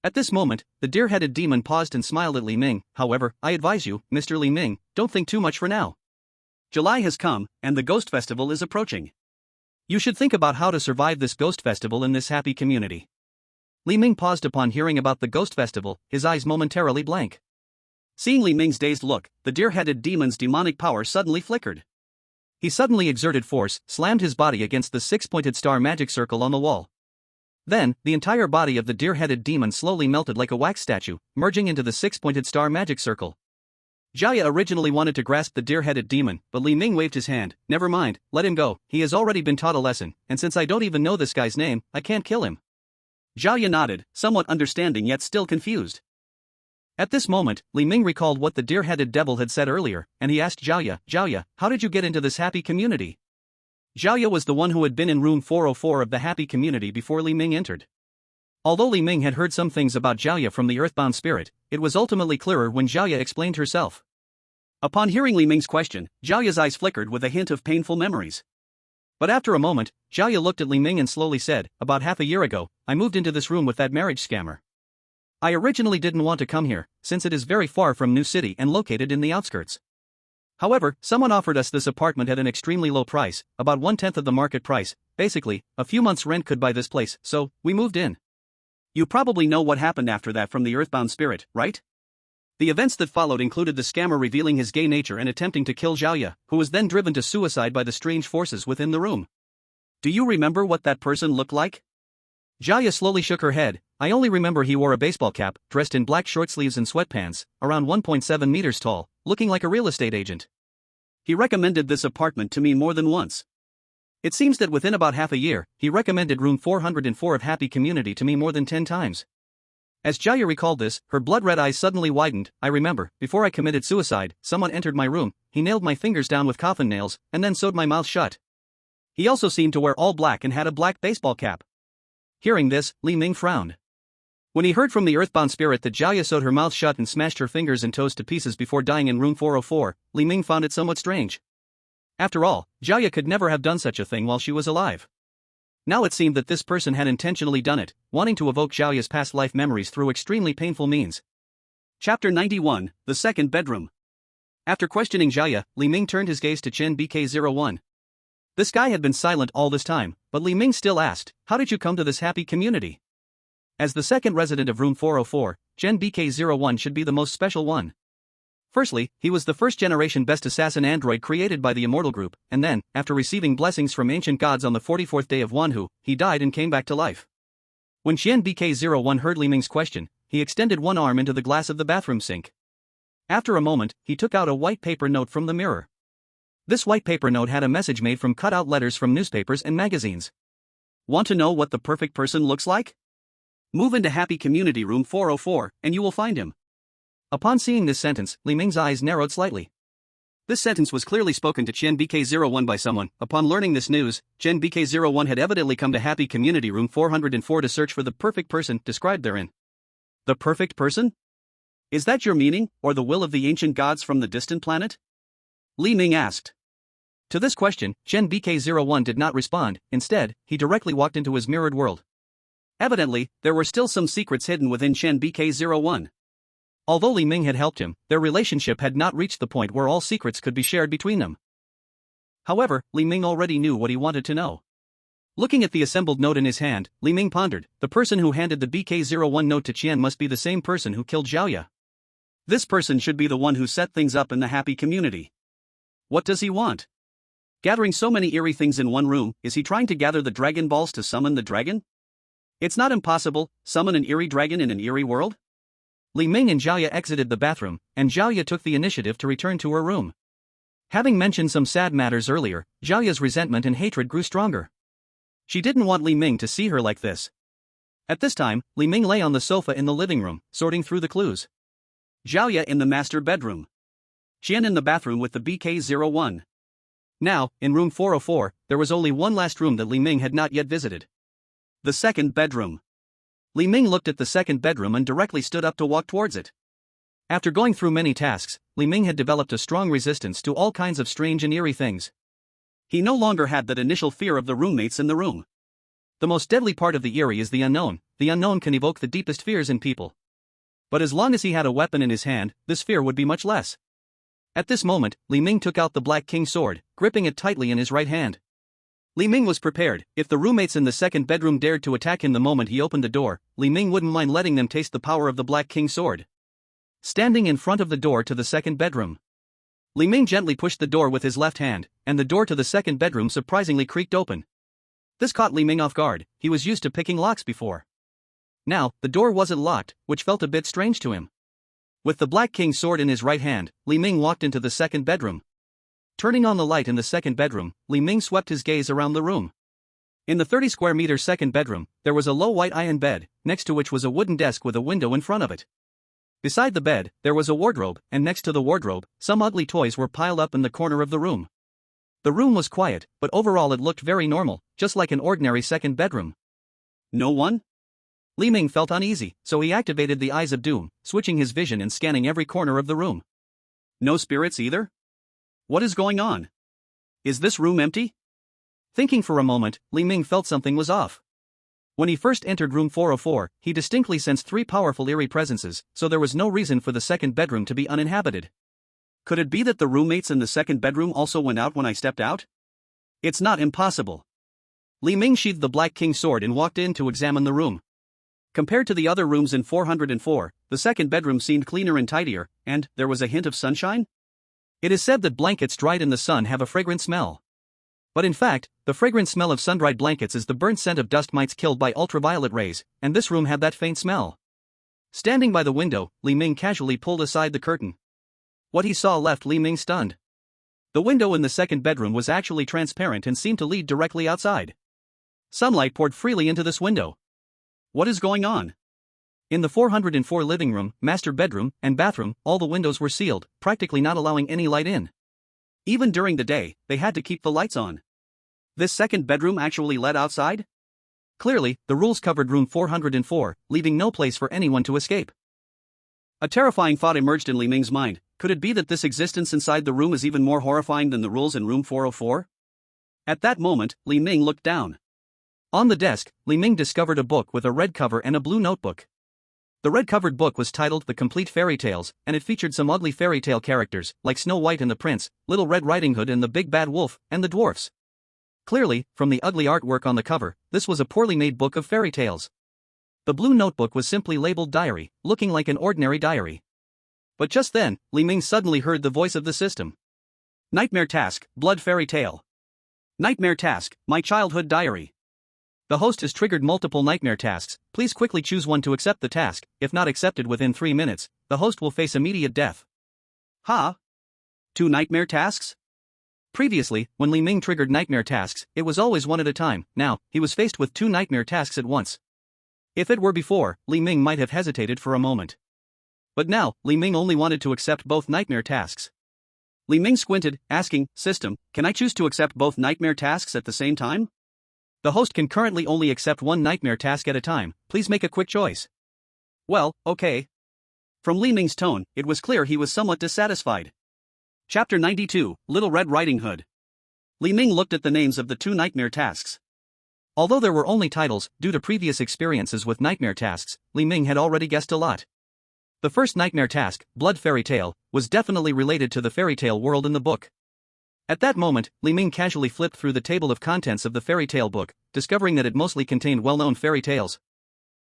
At this moment, the deer-headed demon paused and smiled at Li Ming. However, I advise you, Mr. Li Ming, don't think too much for now. July has come, and the Ghost Festival is approaching. You should think about how to survive this Ghost Festival in this happy community. Li Ming paused upon hearing about the Ghost Festival, his eyes momentarily blank. Seeing Li Ming's dazed look, the deer-headed demon's demonic power suddenly flickered. He suddenly exerted force, slammed his body against the 6-pointed star magic circle on the wall. Then, the entire body of the deer-headed demon slowly melted like a wax statue, merging into the 6-pointed star magic circle. Jaya originally wanted to grasp the deer-headed demon, but Li Ming waved his hand. Never mind, let him go, he has already been taught a lesson, and since I don't even know this guy's name, I can't kill him. Jaya nodded, somewhat understanding yet still confused. At this moment, Li Ming recalled what the deer-headed devil had said earlier, and he asked Jaya, how did you get into this happy community? Jaya was the one who had been in room 404 of the happy community before Li Ming entered. Although Li Ming had heard some things about Jaya from the earthbound spirit, it was ultimately clearer when Jaya explained herself. Upon hearing Li Ming's question, Jaya's eyes flickered with a hint of painful memories. But after a moment, Jaya looked at Li Ming and slowly said, about half a year ago, I moved into this room with that marriage scammer. I originally didn't want to come here, since it is very far from New City and located in the outskirts. However, someone offered us this apartment at an extremely low price, about 1/10 of the market price. Basically, a few months' rent could buy this place, so we moved in. You probably know what happened after that from the earthbound spirit, right? The events that followed included the scammer revealing his gay nature and attempting to kill Jaya, who was then driven to suicide by the strange forces within the room. Do you remember what that person looked like? Jaya slowly shook her head. I only remember he wore a baseball cap, dressed in black short sleeves and sweatpants, around 1.7 meters tall, looking like a real estate agent. He recommended this apartment to me more than once. It seems that within about half a year, he recommended room 404 of Happy Community to me more than 10 times. As Jaya recalled this, her blood-red eyes suddenly widened. I remember, before I committed suicide, someone entered my room, he nailed my fingers down with coffin nails, and then sewed my mouth shut. He also seemed to wear all black and had a black baseball cap. Hearing this, Li Ming frowned. When he heard from the earthbound spirit that Jiaya sewed her mouth shut and smashed her fingers and toes to pieces before dying in room 404, Li Ming found it somewhat strange. After all, Jiaya could never have done such a thing while she was alive. Now it seemed that this person had intentionally done it, wanting to evoke Jiaya's past life memories through extremely painful means. Chapter 91, The Second Bedroom. After questioning Jiaya, Li Ming turned his gaze to Chen BK01. This guy had been silent all this time, but Li Ming still asked, "How did you come to this happy community?" As the second resident of room 404, Chen BK01 should be the most special one. Firstly, he was the first-generation best assassin android created by the Immortal Group, and then, after receiving blessings from ancient gods on the 44th day of Wanhu, he died and came back to life. When Chen BK01 heard Li Ming's question, he extended one arm into the glass of the bathroom sink. After a moment, he took out a white paper note from the mirror. This white paper note had a message made from cut-out letters from newspapers and magazines. Want to know what the perfect person looks like? Move into Happy Community Room 404, and you will find him. Upon seeing this sentence, Li Ming's eyes narrowed slightly. This sentence was clearly spoken to Chen BK01 by someone. Upon learning this news, Chen BK01 had evidently come to Happy Community Room 404 to search for the perfect person described therein. The perfect person? Is that your meaning, or the will of the ancient gods from the distant planet? Li Ming asked. To this question, Chen BK01 did not respond. Instead, he directly walked into his mirrored world. Evidently, there were still some secrets hidden within Chen BK01. Although Li Ming had helped him, their relationship had not reached the point where all secrets could be shared between them. However, Li Ming already knew what he wanted to know. Looking at the assembled note in his hand, Li Ming pondered, the person who handed the BK01 note to Qian must be the same person who killed Jiaya. This person should be the one who set things up in the happy community. What does he want? Gathering so many eerie things in one room, is he trying to gather the Dragon Balls to summon the dragon? It's not impossible, summon an eerie dragon in an eerie world? Li Ming and Jiaya exited the bathroom, and Jiaya took the initiative to return to her room. Having mentioned some sad matters earlier, Jiaya's resentment and hatred grew stronger. She didn't want Li Ming to see her like this. At this time, Li Ming lay on the sofa in the living room, sorting through the clues. Jiaya in the master bedroom. Qian in the bathroom with the BK01. Now, in room 404, there was only one last room that Li Ming had not yet visited. The second bedroom. Li Ming looked at the second bedroom and directly stood up to walk towards it. After going through many tasks, Li Ming had developed a strong resistance to all kinds of strange and eerie things. He no longer had that initial fear of the roommates in the room. The most deadly part of the eerie is the unknown. The unknown can evoke the deepest fears in people. But as long as he had a weapon in his hand, this fear would be much less. At this moment, Li Ming took out the Black King sword, gripping it tightly in his right hand. Li Ming was prepared. If the roommates in the second bedroom dared to attack him the moment he opened the door, Li Ming wouldn't mind letting them taste the power of the Black King sword. Standing in front of the door to the second bedroom, Li Ming gently pushed the door with his left hand, and the door to the second bedroom surprisingly creaked open. This caught Li Ming off guard. He was used to picking locks before. Now, the door wasn't locked, which felt a bit strange to him. With the Black King sword in his right hand, Li Ming walked into the second bedroom. Turning on the light in the second bedroom, Li Ming swept his gaze around the room. In the 30 square meter second bedroom, there was a low white iron bed, next to which was a wooden desk with a window in front of it. Beside the bed, there was a wardrobe, and next to the wardrobe, some ugly toys were piled up in the corner of the room. The room was quiet, but overall it looked very normal, just like an ordinary second bedroom. No one? Li Ming felt uneasy, so he activated the Eyes of Doom, switching his vision and scanning every corner of the room. No spirits either? What is going on? Is this room empty? Thinking for a moment, Li Ming felt something was off. When he first entered room 404, he distinctly sensed 3 powerful eerie presences, so there was no reason for the second bedroom to be uninhabited. Could it be that the roommates in the second bedroom also went out when I stepped out? It's not impossible. Li Ming sheathed the Black King sword and walked in to examine the room. Compared to the other rooms in 404, the second bedroom seemed cleaner and tidier, and there was a hint of sunshine? It is said that blankets dried in the sun have a fragrant smell. But in fact, the fragrant smell of sun-dried blankets is the burnt scent of dust mites killed by ultraviolet rays, and this room had that faint smell. Standing by the window, Li Ming casually pulled aside the curtain. What he saw left Li Ming stunned. The window in the second bedroom was actually transparent and seemed to lead directly outside. Sunlight poured freely into this window. What is going on? In the 404 living room, master bedroom, and bathroom, all the windows were sealed, practically not allowing any light in. Even during the day, they had to keep the lights on. This second bedroom actually led outside? Clearly, the rules covered room 404, leaving no place for anyone to escape. A terrifying thought emerged in Li Ming's mind. Could it be that this existence inside the room is even more horrifying than the rules in room 404? At that moment, Li Ming looked down. On the desk, Li Ming discovered a book with a red cover and a blue notebook. The red-covered book was titled The Complete Fairy Tales, and it featured some ugly fairy tale characters, like Snow White and the Prince, Little Red Riding Hood and the Big Bad Wolf, and the dwarfs. Clearly, from the ugly artwork on the cover, this was a poorly made book of fairy tales. The blue notebook was simply labeled Diary, looking like an ordinary diary. But just then, Li Ming suddenly heard the voice of the system. Nightmare Task, Blood Fairy Tale. Nightmare Task, My Childhood Diary. The host has triggered multiple nightmare tasks. Please quickly choose one to accept the task. If not accepted within 3 minutes, the host will face immediate death. Huh? 2 nightmare tasks? Previously, when Li Ming triggered nightmare tasks, it was always one at a time. Now, he was faced with 2 nightmare tasks at once. If it were before, Li Ming might have hesitated for a moment. But now, Li Ming only wanted to accept both nightmare tasks. Li Ming squinted, asking, System, can I choose to accept both nightmare tasks at the same time? The host can currently only accept 1 nightmare task at a time. Please make a quick choice. Well, okay. From Li Ming's tone, it was clear he was somewhat dissatisfied. Chapter 92, Little Red Riding Hood. Li Ming looked at the names of the 2 nightmare tasks. Although there were only titles, due to previous experiences with nightmare tasks, Li Ming had already guessed a lot. The first nightmare task, Blood Fairy Tale, was definitely related to the fairy tale world in the book. At that moment, Li Ming casually flipped through the table of contents of the fairy tale book, discovering that it mostly contained well-known fairy tales.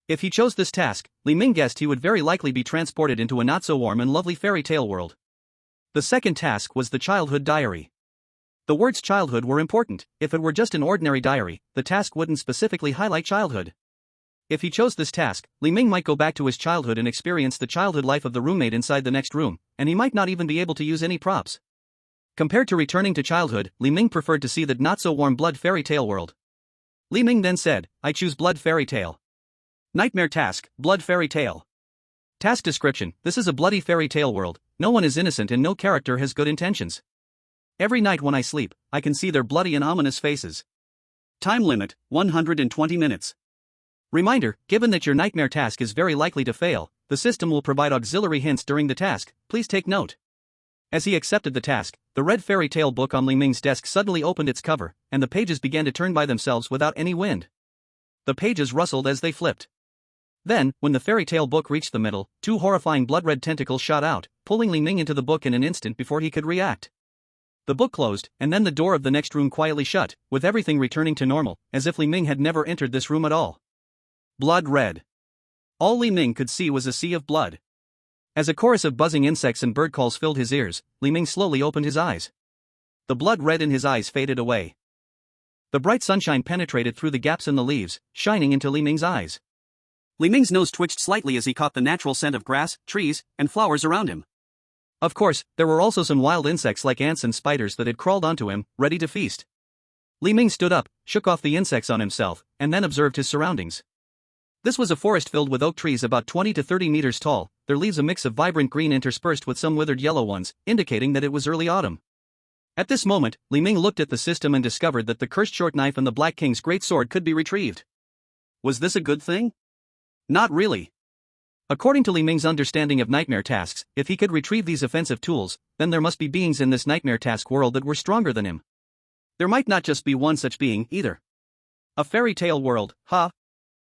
If he chose this task, Li Ming guessed he would very likely be transported into a not-so-warm and lovely fairy tale world. The second task was the Childhood Diary. The words childhood were important. If it were just an ordinary diary, the task wouldn't specifically highlight childhood. If he chose this task, Li Ming might go back to his childhood and experience the childhood life of the roommate inside the next room, and he might not even be able to use any props. Compared to returning to childhood, Li Ming preferred to see the not-so-warm blood fairy tale world. Li Ming then said, I choose Blood Fairy Tale. Nightmare Task, Blood Fairy Tale. Task description, this is a bloody fairy tale world. No one is innocent and no character has good intentions. Every night when I sleep, I can see their bloody and ominous faces. Time limit, 120 minutes. Reminder, given that your nightmare task is very likely to fail, the system will provide auxiliary hints during the task. Please take note. As he accepted the task, the red fairy tale book on Li Ming's desk suddenly opened its cover, and the pages began to turn by themselves without any wind. The pages rustled as they flipped. Then, when the fairy tale book reached the middle, 2 horrifying blood-red tentacles shot out, pulling Li Ming into the book in an instant before he could react. The book closed, and then the door of the next room quietly shut, with everything returning to normal, as if Li Ming had never entered this room at all. Blood red. All Li Ming could see was a sea of blood. As a chorus of buzzing insects and bird calls filled his ears, Li Ming slowly opened his eyes. The blood red in his eyes faded away. The bright sunshine penetrated through the gaps in the leaves, shining into Li Ming's eyes. Li Ming's nose twitched slightly as he caught the natural scent of grass, trees, and flowers around him. Of course, there were also some wild insects like ants and spiders that had crawled onto him, ready to feast. Li Ming stood up, shook off the insects on himself, and then observed his surroundings. This was a forest filled with oak trees about 20 to 30 meters tall, their leaves a mix of vibrant green interspersed with some withered yellow ones, indicating that it was early autumn. At this moment, Li Ming looked at the system and discovered that the cursed short knife and the Black King's great sword could be retrieved. Was this a good thing? Not really. According to Li Ming's understanding of nightmare tasks, if he could retrieve these offensive tools, then there must be beings in this nightmare task world that were stronger than him. There might not just be one such being, either. A fairy tale world, huh?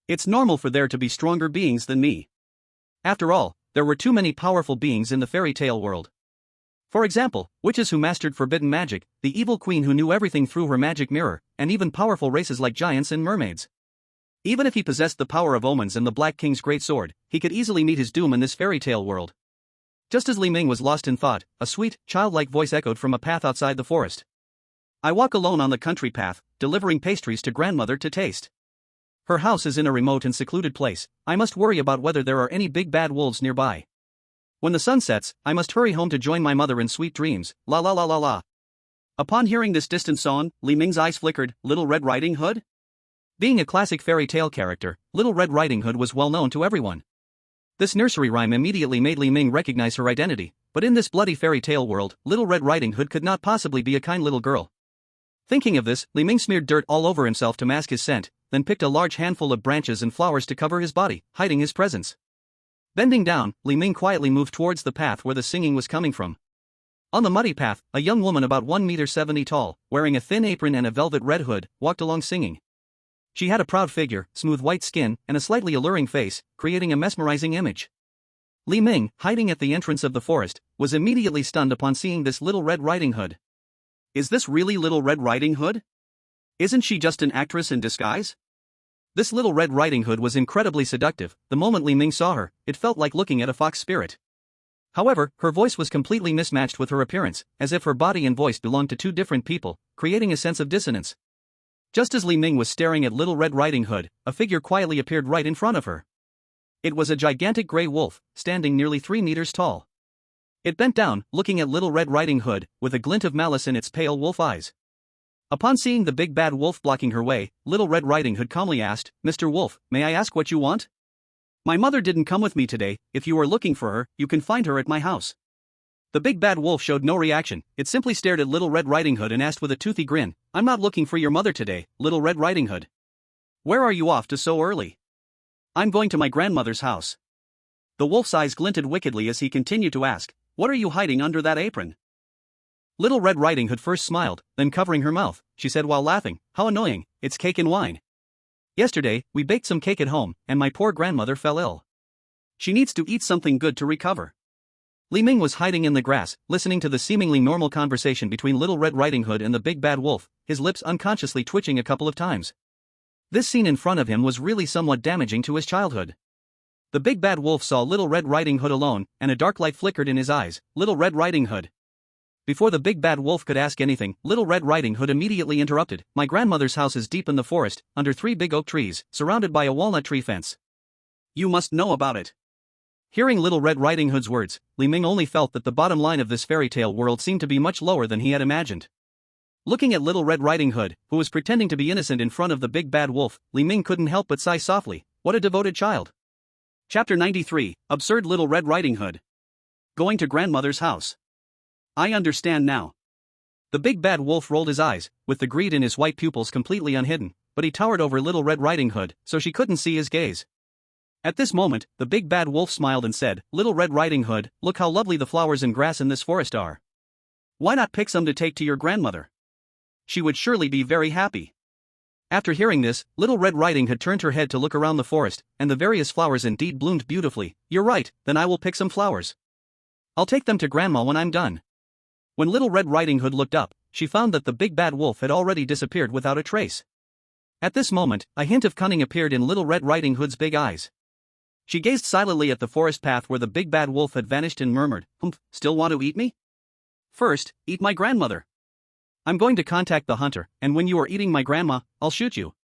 It's normal for there to be stronger beings than me. After all, there were too many powerful beings in the fairy tale world. For example, witches who mastered forbidden magic, the evil queen who knew everything through her magic mirror, and even powerful races like giants and mermaids. Even if he possessed the power of omens and the Black King's great sword, he could easily meet his doom in this fairy tale world. Just as Li Ming was lost in thought, a sweet, childlike voice echoed from a path outside the forest. I walk alone on the country path, delivering pastries to grandmother to taste. Her house is in a remote and secluded place. I must worry about whether there are any big bad wolves nearby. When the sun sets, I must hurry home to join my mother in sweet dreams, la la la la la. Upon hearing this distant song, Li Ming's eyes flickered. Little Red Riding Hood? Being a classic fairy tale character, Little Red Riding Hood was well known to everyone. This nursery rhyme immediately made Li Ming recognize her identity, but in this bloody fairy tale world, Little Red Riding Hood could not possibly be a kind little girl. Thinking of this, Li Ming smeared dirt all over himself to mask his scent, then picked a large handful of branches and flowers to cover his body, hiding his presence. Bending down, Li Ming quietly moved towards the path where the singing was coming from. On the muddy path, a young woman about 1.70 meters tall, wearing a thin apron and a velvet red hood, walked along singing. She had a proud figure, smooth white skin, and a slightly alluring face, creating a mesmerizing image. Li Ming, hiding at the entrance of the forest, was immediately stunned upon seeing this Little Red Riding Hood. Is this really Little Red Riding Hood? Isn't she just an actress in disguise? This Little Red Riding Hood was incredibly seductive. The moment Li Ming saw her, it felt like looking at a fox spirit. However, her voice was completely mismatched with her appearance, as if her body and voice belonged to two different people, creating a sense of dissonance. Just as Li Ming was staring at Little Red Riding Hood, a figure quietly appeared right in front of her. It was a gigantic gray wolf, standing nearly 3 meters tall. It bent down, looking at Little Red Riding Hood, with a glint of malice in its pale wolf eyes. Upon seeing the big bad wolf blocking her way, Little Red Riding Hood calmly asked, "Mr. Wolf, may I ask what you want?" My mother didn't come with me today. If you are looking for her, you can find her at my house. The big bad wolf showed no reaction. It simply stared at Little Red Riding Hood and asked with a toothy grin, "I'm not looking for your mother today, Little Red Riding Hood. Where are you off to so early?" "I'm going to my grandmother's house." The wolf's eyes glinted wickedly as he continued to ask, "What are you hiding under that apron?" Little Red Riding Hood first smiled, then covering her mouth, she said while laughing, "How annoying, it's cake and wine. Yesterday, we baked some cake at home, and my poor grandmother fell ill. She needs to eat something good to recover." Li Ming was hiding in the grass, listening to the seemingly normal conversation between Little Red Riding Hood and the big bad wolf, his lips unconsciously twitching a couple of times. This scene in front of him was really somewhat damaging to his childhood. The big bad wolf saw Little Red Riding Hood alone, and a dark light flickered in his eyes. "Little Red Riding Hood." Before the big bad wolf could ask anything, Little Red Riding Hood immediately interrupted. "My grandmother's house is deep in the forest, under 3 big oak trees, surrounded by a walnut tree fence. You must know about it." Hearing Little Red Riding Hood's words, Li Ming only felt that the bottom line of this fairy tale world seemed to be much lower than he had imagined. Looking at Little Red Riding Hood, who was pretending to be innocent in front of the big bad wolf, Li Ming couldn't help but sigh softly. What a devoted child. Chapter 93, Absurd Little Red Riding Hood. Going to grandmother's house. I understand now. The big bad wolf rolled his eyes, with the greed in his white pupils completely unhidden, but he towered over Little Red Riding Hood, so she couldn't see his gaze. At this moment, the big bad wolf smiled and said, "Little Red Riding Hood, look how lovely the flowers and grass in this forest are. Why not pick some to take to your grandmother? She would surely be very happy." After hearing this, Little Red Riding Hood turned her head to look around the forest, and the various flowers indeed bloomed beautifully. "You're right, then I will pick some flowers. I'll take them to Grandma when I'm done." When Little Red Riding Hood looked up, she found that the big bad wolf had already disappeared without a trace. At this moment, a hint of cunning appeared in Little Red Riding Hood's big eyes. She gazed silently at the forest path where the big bad wolf had vanished and murmured, Still want to eat me? First, eat my grandmother. I'm going to contact the hunter, and when you are eating my grandma, I'll shoot you."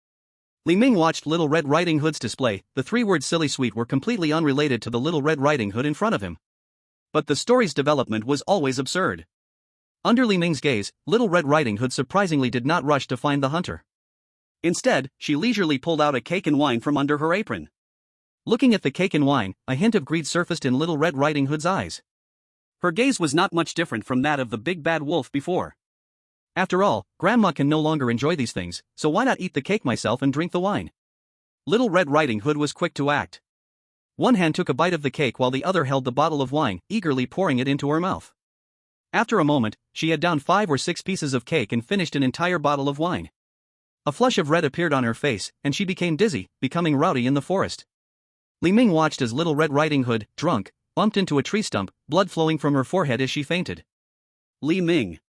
Li Ming watched Little Red Riding Hood's display. The 3-word silly sweet were completely unrelated to the Little Red Riding Hood in front of him. But the story's development was always absurd. Under Li Ming's gaze, Little Red Riding Hood surprisingly did not rush to find the hunter. Instead, she leisurely pulled out a cake and wine from under her apron. Looking at the cake and wine, a hint of greed surfaced in Little Red Riding Hood's eyes. Her gaze was not much different from that of the big bad wolf before. After all, Grandma can no longer enjoy these things, so why not eat the cake myself and drink the wine? Little Red Riding Hood was quick to act. One hand took a bite of the cake while the other held the bottle of wine, eagerly pouring it into her mouth. After a moment, she had down 5 or 6 pieces of cake and finished an entire bottle of wine. A flush of red appeared on her face, and she became dizzy, becoming rowdy in the forest. Li Ming watched as Little Red Riding Hood, drunk, bumped into a tree stump, blood flowing from her forehead as she fainted. Li Ming.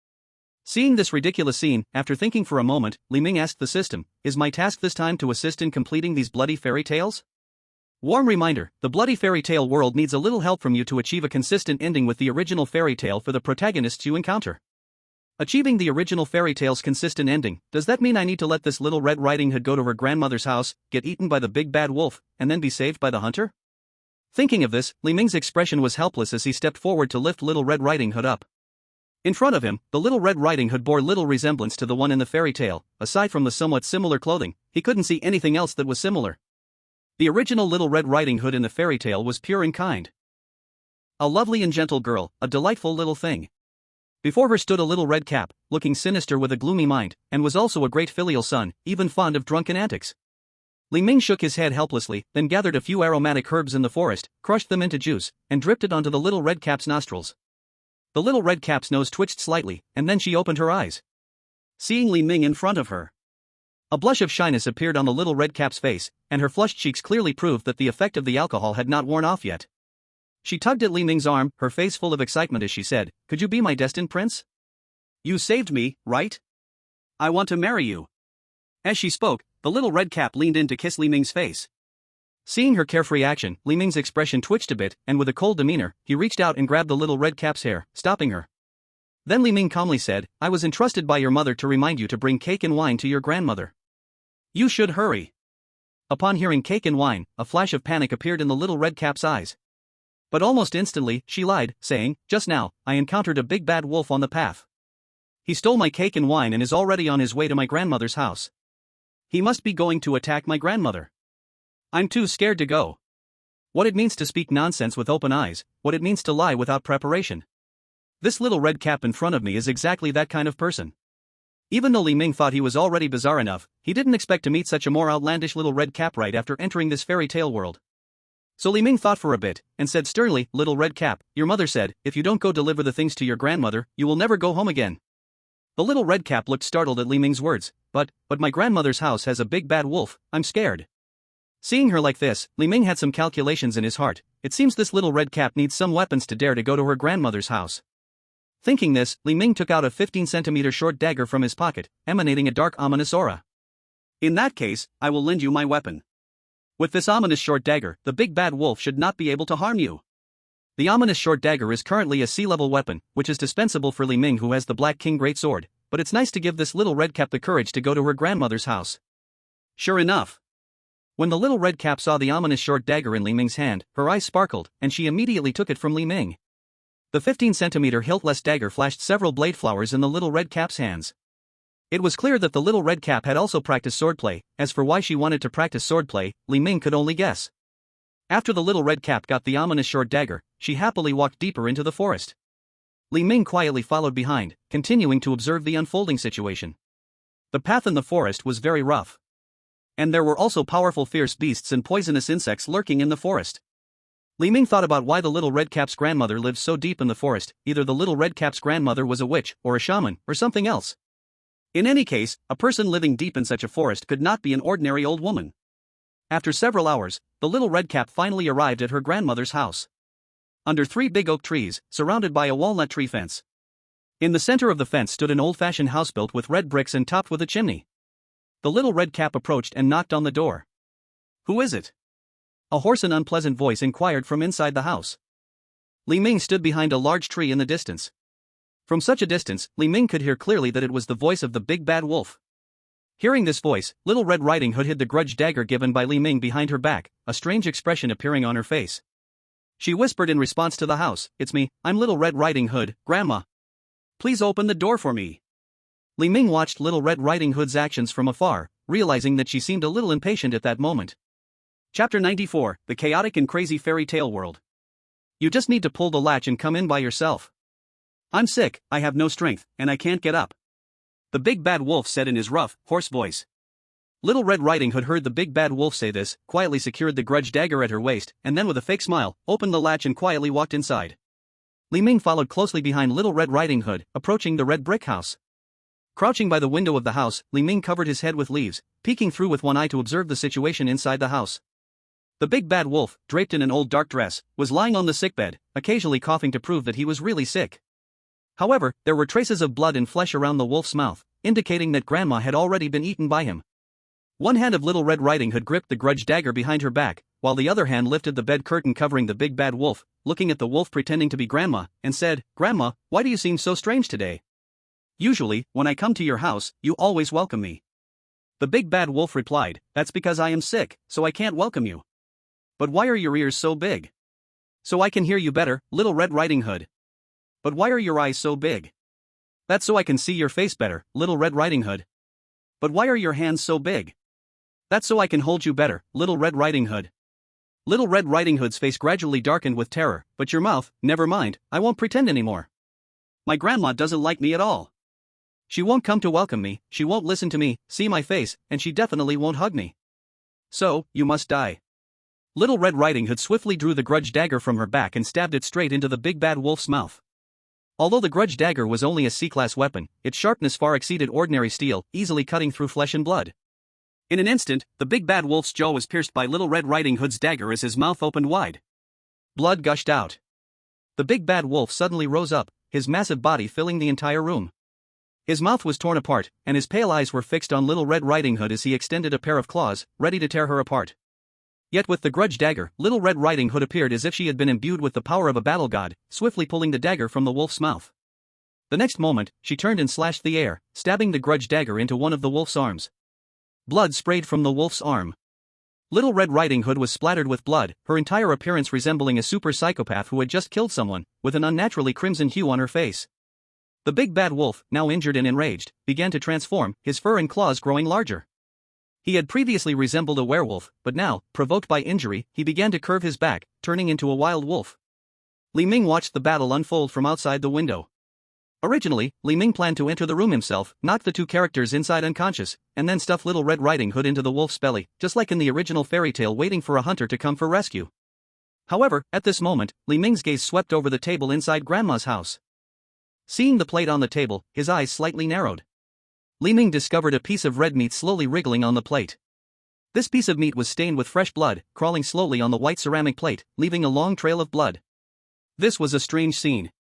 Seeing this ridiculous scene, after thinking for a moment, Li Ming asked the system, "Is my task this time to assist in completing these bloody fairy tales?" Warm reminder, the bloody fairy tale world needs a little help from you to achieve a consistent ending with the original fairy tale for the protagonists you encounter. Achieving the original fairy tale's consistent ending, does that mean I need to let this Little Red Riding Hood go to her grandmother's house, get eaten by the big bad wolf, and then be saved by the hunter? Thinking of this, Li Ming's expression was helpless as he stepped forward to lift Little Red Riding Hood up. In front of him, the Little Red Riding Hood bore little resemblance to the one in the fairy tale. Aside from the somewhat similar clothing, he couldn't see anything else that was similar. The original Little Red Riding Hood in the fairy tale was pure and kind. A lovely and gentle girl, a delightful little thing. Before her stood a little red cap, looking sinister with a gloomy mind, and was also a great filial son, even fond of drunken antics. Li Ming shook his head helplessly, then gathered a few aromatic herbs in the forest, crushed them into juice, and dripped it onto the little red cap's nostrils. The little red cap's nose twitched slightly, and then she opened her eyes, seeing Li Ming in front of her. A blush of shyness appeared on the little red cap's face, and her flushed cheeks clearly proved that the effect of the alcohol had not worn off yet. She tugged at Li Ming's arm, her face full of excitement as she said, "Could you be my destined prince? You saved me, right? I want to marry you." As she spoke, the little red cap leaned in to kiss Li Ming's face. Seeing her carefree action, Li Ming's expression twitched a bit, and with a cold demeanor, he reached out and grabbed the little red cap's hair, stopping her. Then Li Ming calmly said, "I was entrusted by your mother to remind you to bring cake and wine to your grandmother. You should hurry." Upon hearing cake and wine, a flash of panic appeared in the little red cap's eyes. But almost instantly, she lied, saying, "Just now, I encountered a big bad wolf on the path. He stole my cake and wine and is already on his way to my grandmother's house. He must be going to attack my grandmother. I'm too scared to go." What it means to speak nonsense with open eyes, what it means to lie without preparation. This little red cap in front of me is exactly that kind of person. Even though Li Ming thought he was already bizarre enough, he didn't expect to meet such a more outlandish little red cap right after entering this fairy tale world. So Li Ming thought for a bit, and said sternly, "Little red cap, your mother said, if you don't go deliver the things to your grandmother, you will never go home again." The little red cap looked startled at Li Ming's words, but my grandmother's house has a big bad wolf, I'm scared." Seeing her like this, Li Ming had some calculations in his heart. It seems this little red cap needs some weapons to dare to go to her grandmother's house. Thinking this, Li Ming took out a 15-centimeter short dagger from his pocket, emanating a dark ominous aura. "In that case, I will lend you my weapon. With this ominous short dagger, the big bad wolf should not be able to harm you." The ominous short dagger is currently a sea-level weapon, which is dispensable for Li Ming who has the Black King Greatsword, but it's nice to give this little red cap the courage to go to her grandmother's house. Sure enough. When the little red cap saw the ominous short dagger in Li Ming's hand, her eyes sparkled, and she immediately took it from Li Ming. The 15-centimeter hiltless dagger flashed several blade flowers in the little red cap's hands. It was clear that the little red cap had also practiced swordplay. As for why she wanted to practice swordplay, Li Ming could only guess. After the little red cap got the ominous short dagger, she happily walked deeper into the forest. Li Ming quietly followed behind, continuing to observe the unfolding situation. The path in the forest was very rough. And there were also powerful fierce beasts and poisonous insects lurking in the forest. Li Ming thought about why the little red cap's grandmother lived so deep in the forest. Either the little red cap's grandmother was a witch, or a shaman, or something else. In any case, a person living deep in such a forest could not be an ordinary old woman. After several hours, the little red cap finally arrived at her grandmother's house. Under 3 big oak trees, surrounded by a walnut tree fence. In the center of the fence stood an old-fashioned house built with red bricks and topped with a chimney. The little red cap approached and knocked on the door. "Who is it?" A hoarse and unpleasant voice inquired from inside the house. Li Ming stood behind a large tree in the distance. From such a distance, Li Ming could hear clearly that it was the voice of the big bad wolf. Hearing this voice, Little Red Riding Hood hid the grudge dagger given by Li Ming behind her back, a strange expression appearing on her face. She whispered in response to the house, "It's me, I'm Little Red Riding Hood, Grandma. Please open the door for me." Li Ming watched Little Red Riding Hood's actions from afar, realizing that she seemed a little impatient at that moment. Chapter 94, The Chaotic and Crazy Fairy Tale World. You just need to pull the latch and come in by yourself. I'm sick, I have no strength, and I can't get up. The big bad wolf said in his rough, hoarse voice. Little Red Riding Hood heard the big bad wolf say this, quietly secured the grudge dagger at her waist, and then with a fake smile, opened the latch and quietly walked inside. Li Ming followed closely behind Little Red Riding Hood, approaching the red brick house. Crouching by the window of the house, Li Ming covered his head with leaves, peeking through with one eye to observe the situation inside the house. The big bad wolf, draped in an old dark dress, was lying on the sickbed, occasionally coughing to prove that he was really sick. However, there were traces of blood and flesh around the wolf's mouth, indicating that Grandma had already been eaten by him. One hand of Little Red Riding Hood gripped the grudge dagger behind her back, while the other hand lifted the bed curtain covering the big bad wolf, looking at the wolf pretending to be Grandma, and said, "Grandma, why do you seem so strange today? Usually, when I come to your house, you always welcome me." The big bad wolf replied, "That's because I am sick, so I can't welcome you." "But why are your ears so big?" "So I can hear you better, Little Red Riding Hood." "But why are your eyes so big?" "That's so I can see your face better, Little Red Riding Hood." "But why are your hands so big?" "That's so I can hold you better, Little Red Riding Hood." Little Red Riding Hood's face gradually darkened with terror. "But your mouth, never mind, I won't pretend anymore. My grandma doesn't like me at all. She won't come to welcome me, she won't listen to me, see my face, and she definitely won't hug me." So, you must die. Little Red Riding Hood swiftly drew the grudge dagger from her back and stabbed it straight into the big bad wolf's mouth. Although the grudge dagger was only a C-class weapon, its sharpness far exceeded ordinary steel, easily cutting through flesh and blood. In an instant, the big bad wolf's jaw was pierced by Little Red Riding Hood's dagger as his mouth opened wide. Blood gushed out. The big bad wolf suddenly rose up, his massive body filling the entire room. His mouth was torn apart, and his pale eyes were fixed on Little Red Riding Hood as he extended a pair of claws, ready to tear her apart. Yet with the grudge dagger, Little Red Riding Hood appeared as if she had been imbued with the power of a battle god, swiftly pulling the dagger from the wolf's mouth. The next moment, she turned and slashed the air, stabbing the grudge dagger into one of the wolf's arms. Blood sprayed from the wolf's arm. Little Red Riding Hood was splattered with blood, her entire appearance resembling a super psychopath who had just killed someone, with an unnaturally crimson hue on her face. The big bad wolf, now injured and enraged, began to transform, his fur and claws growing larger. He had previously resembled a werewolf, but now, provoked by injury, he began to curve his back, turning into a wild wolf. Li Ming watched the battle unfold from outside the window. Originally, Li Ming planned to enter the room himself, knock the two characters inside unconscious, and then stuff Little Red Riding Hood into the wolf's belly, just like in the original fairy tale, waiting for a hunter to come for rescue. However, at this moment, Li Ming's gaze swept over the table inside Grandma's house. Seeing the plate on the table, his eyes slightly narrowed. Li Ming discovered a piece of red meat slowly wriggling on the plate. This piece of meat was stained with fresh blood, crawling slowly on the white ceramic plate, leaving a long trail of blood. This was a strange scene.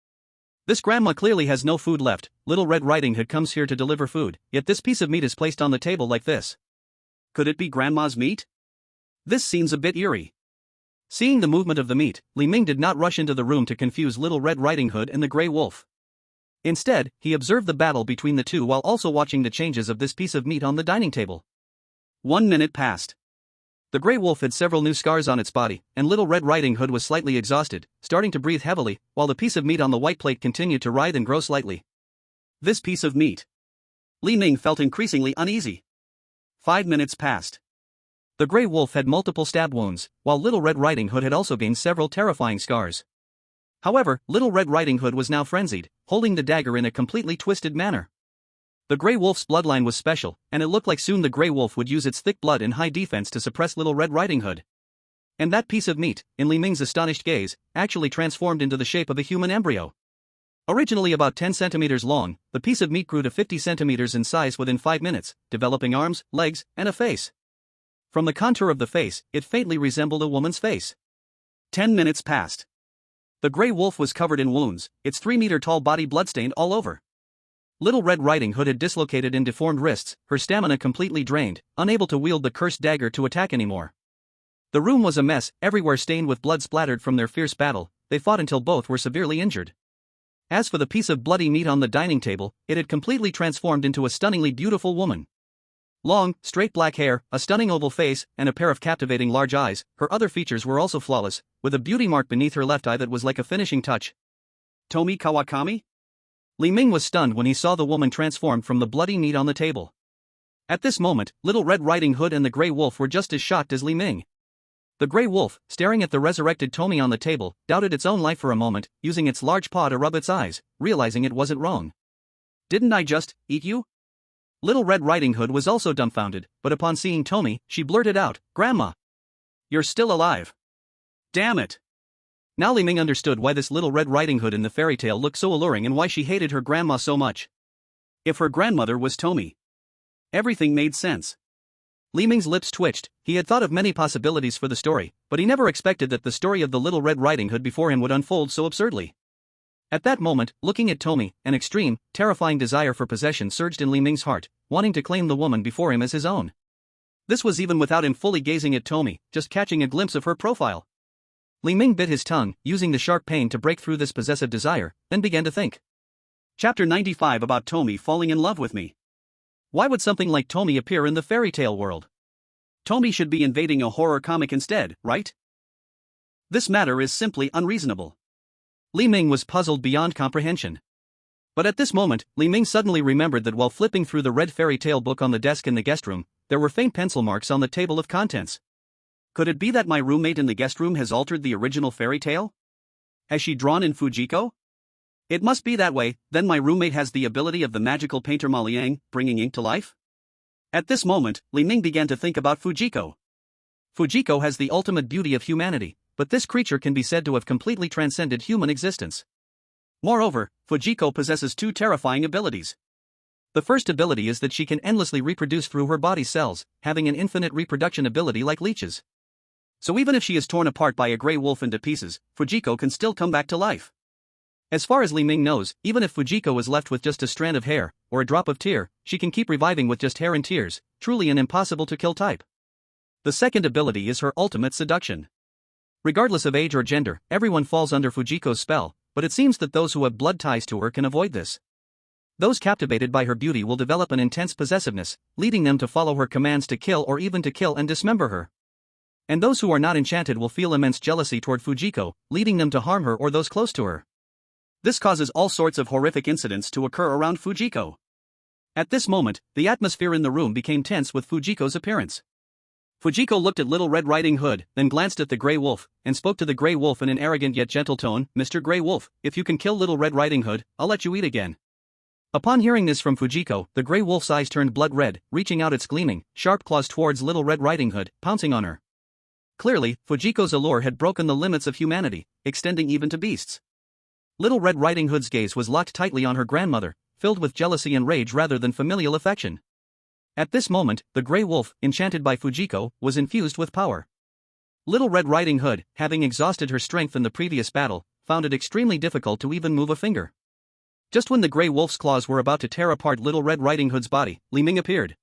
This grandma clearly has no food left. Little Red Riding Hood comes here to deliver food, yet this piece of meat is placed on the table like this. Could it be grandma's meat? This seems a bit eerie. Seeing the movement of the meat, Li Ming did not rush into the room to confuse Little Red Riding Hood and the Grey Wolf. Instead, he observed the battle between the two while also watching the changes of this piece of meat on the dining table. 1 minute passed. The Grey Wolf had several new scars on its body, and Little Red Riding Hood was slightly exhausted, starting to breathe heavily, while the piece of meat on the white plate continued to writhe and grow slightly. This piece of meat. Li Ming felt increasingly uneasy. 5 minutes passed. The Grey Wolf had multiple stab wounds, while Little Red Riding Hood had also gained several terrifying scars. However, Little Red Riding Hood was now frenzied, holding the dagger in a completely twisted manner. The Grey Wolf's bloodline was special, and it looked like soon the Grey Wolf would use its thick blood and high defense to suppress Little Red Riding Hood. And that piece of meat, in Li Ming's astonished gaze, actually transformed into the shape of a human embryo. Originally about 10 centimeters long, the piece of meat grew to 50 centimeters in size within 5 minutes, developing arms, legs, and a face. From the contour of the face, it faintly resembled a woman's face. 10 minutes passed. The Grey Wolf was covered in wounds, its 3-meter-tall body bloodstained all over. Little Red Riding Hood had dislocated and deformed wrists, her stamina completely drained, unable to wield the cursed dagger to attack anymore. The room was a mess, everywhere stained with blood splattered from their fierce battle. They fought until both were severely injured. As for the piece of bloody meat on the dining table, it had completely transformed into a stunningly beautiful woman. Long, straight black hair, a stunning oval face, and a pair of captivating large eyes. Her other features were also flawless, with a beauty mark beneath her left eye that was like a finishing touch. Tomi Kawakami? Li Ming was stunned when he saw the woman transformed from the bloody meat on the table. At this moment, Little Red Riding Hood and the Grey Wolf were just as shocked as Li Ming. The Grey Wolf, staring at the resurrected Tomi on the table, doubted its own life for a moment, using its large paw to rub its eyes, realizing it wasn't wrong. Didn't I just eat you? Little Red Riding Hood was also dumbfounded, but upon seeing Tomi, she blurted out, "Grandma! You're still alive! Damn it!" Now Li Ming understood why this Little Red Riding Hood in the fairy tale looked so alluring and why she hated her grandma so much. If her grandmother was Tomi. Everything made sense. Li Ming's lips twitched. He had thought of many possibilities for the story, but he never expected that the story of the Little Red Riding Hood before him would unfold so absurdly. At that moment, looking at Tomi, an extreme, terrifying desire for possession surged in Li Ming's heart, wanting to claim the woman before him as his own. This was even without him fully gazing at Tomi, just catching a glimpse of her profile. Li Ming bit his tongue, using the sharp pain to break through this possessive desire, then began to think. Chapter 95 about Tomi falling in love with me. Why would something like Tomi appear in the fairy tale world? Tomi should be invading a horror comic instead, right? This matter is simply unreasonable. Li Ming was puzzled beyond comprehension. But at this moment, Li Ming suddenly remembered that while flipping through the red fairy tale book on the desk in the guest room, there were faint pencil marks on the table of contents. Could it be that my roommate in the guest room has altered the original fairy tale? Has she drawn in Fujiko? It must be that way, then my roommate has the ability of the magical painter Ma Liang, bringing ink to life? At this moment, Li Ming began to think about Fujiko. Fujiko has the ultimate beauty of humanity, but this creature can be said to have completely transcended human existence. Moreover, Fujiko possesses two terrifying abilities. The first ability is that she can endlessly reproduce through her body's cells, having an infinite reproduction ability like leeches. So even if she is torn apart by a grey wolf into pieces, Fujiko can still come back to life. As far as Li Ming knows, even if Fujiko is left with just a strand of hair, or a drop of tear, she can keep reviving with just hair and tears, truly an impossible-to-kill type. The second ability is her ultimate seduction. Regardless of age or gender, everyone falls under Fujiko's spell, but it seems that those who have blood ties to her can avoid this. Those captivated by her beauty will develop an intense possessiveness, leading them to follow her commands to kill or even to kill and dismember her. And those who are not enchanted will feel immense jealousy toward Fujiko, leading them to harm her or those close to her. This causes all sorts of horrific incidents to occur around Fujiko. At this moment, the atmosphere in the room became tense with Fujiko's appearance. Fujiko looked at Little Red Riding Hood, then glanced at the Grey Wolf, and spoke to the Grey Wolf in an arrogant yet gentle tone, "Mr. Grey Wolf, if you can kill Little Red Riding Hood, I'll let you eat again." Upon hearing this from Fujiko, the Grey Wolf's eyes turned blood red, reaching out its gleaming, sharp claws towards Little Red Riding Hood, pouncing on her. Clearly, Fujiko's allure had broken the limits of humanity, extending even to beasts. Little Red Riding Hood's gaze was locked tightly on her grandmother, filled with jealousy and rage rather than familial affection. At this moment, the Grey Wolf, enchanted by Fujiko, was infused with power. Little Red Riding Hood, having exhausted her strength in the previous battle, found it extremely difficult to even move a finger. Just when the Grey Wolf's claws were about to tear apart Little Red Riding Hood's body, Li Ming appeared.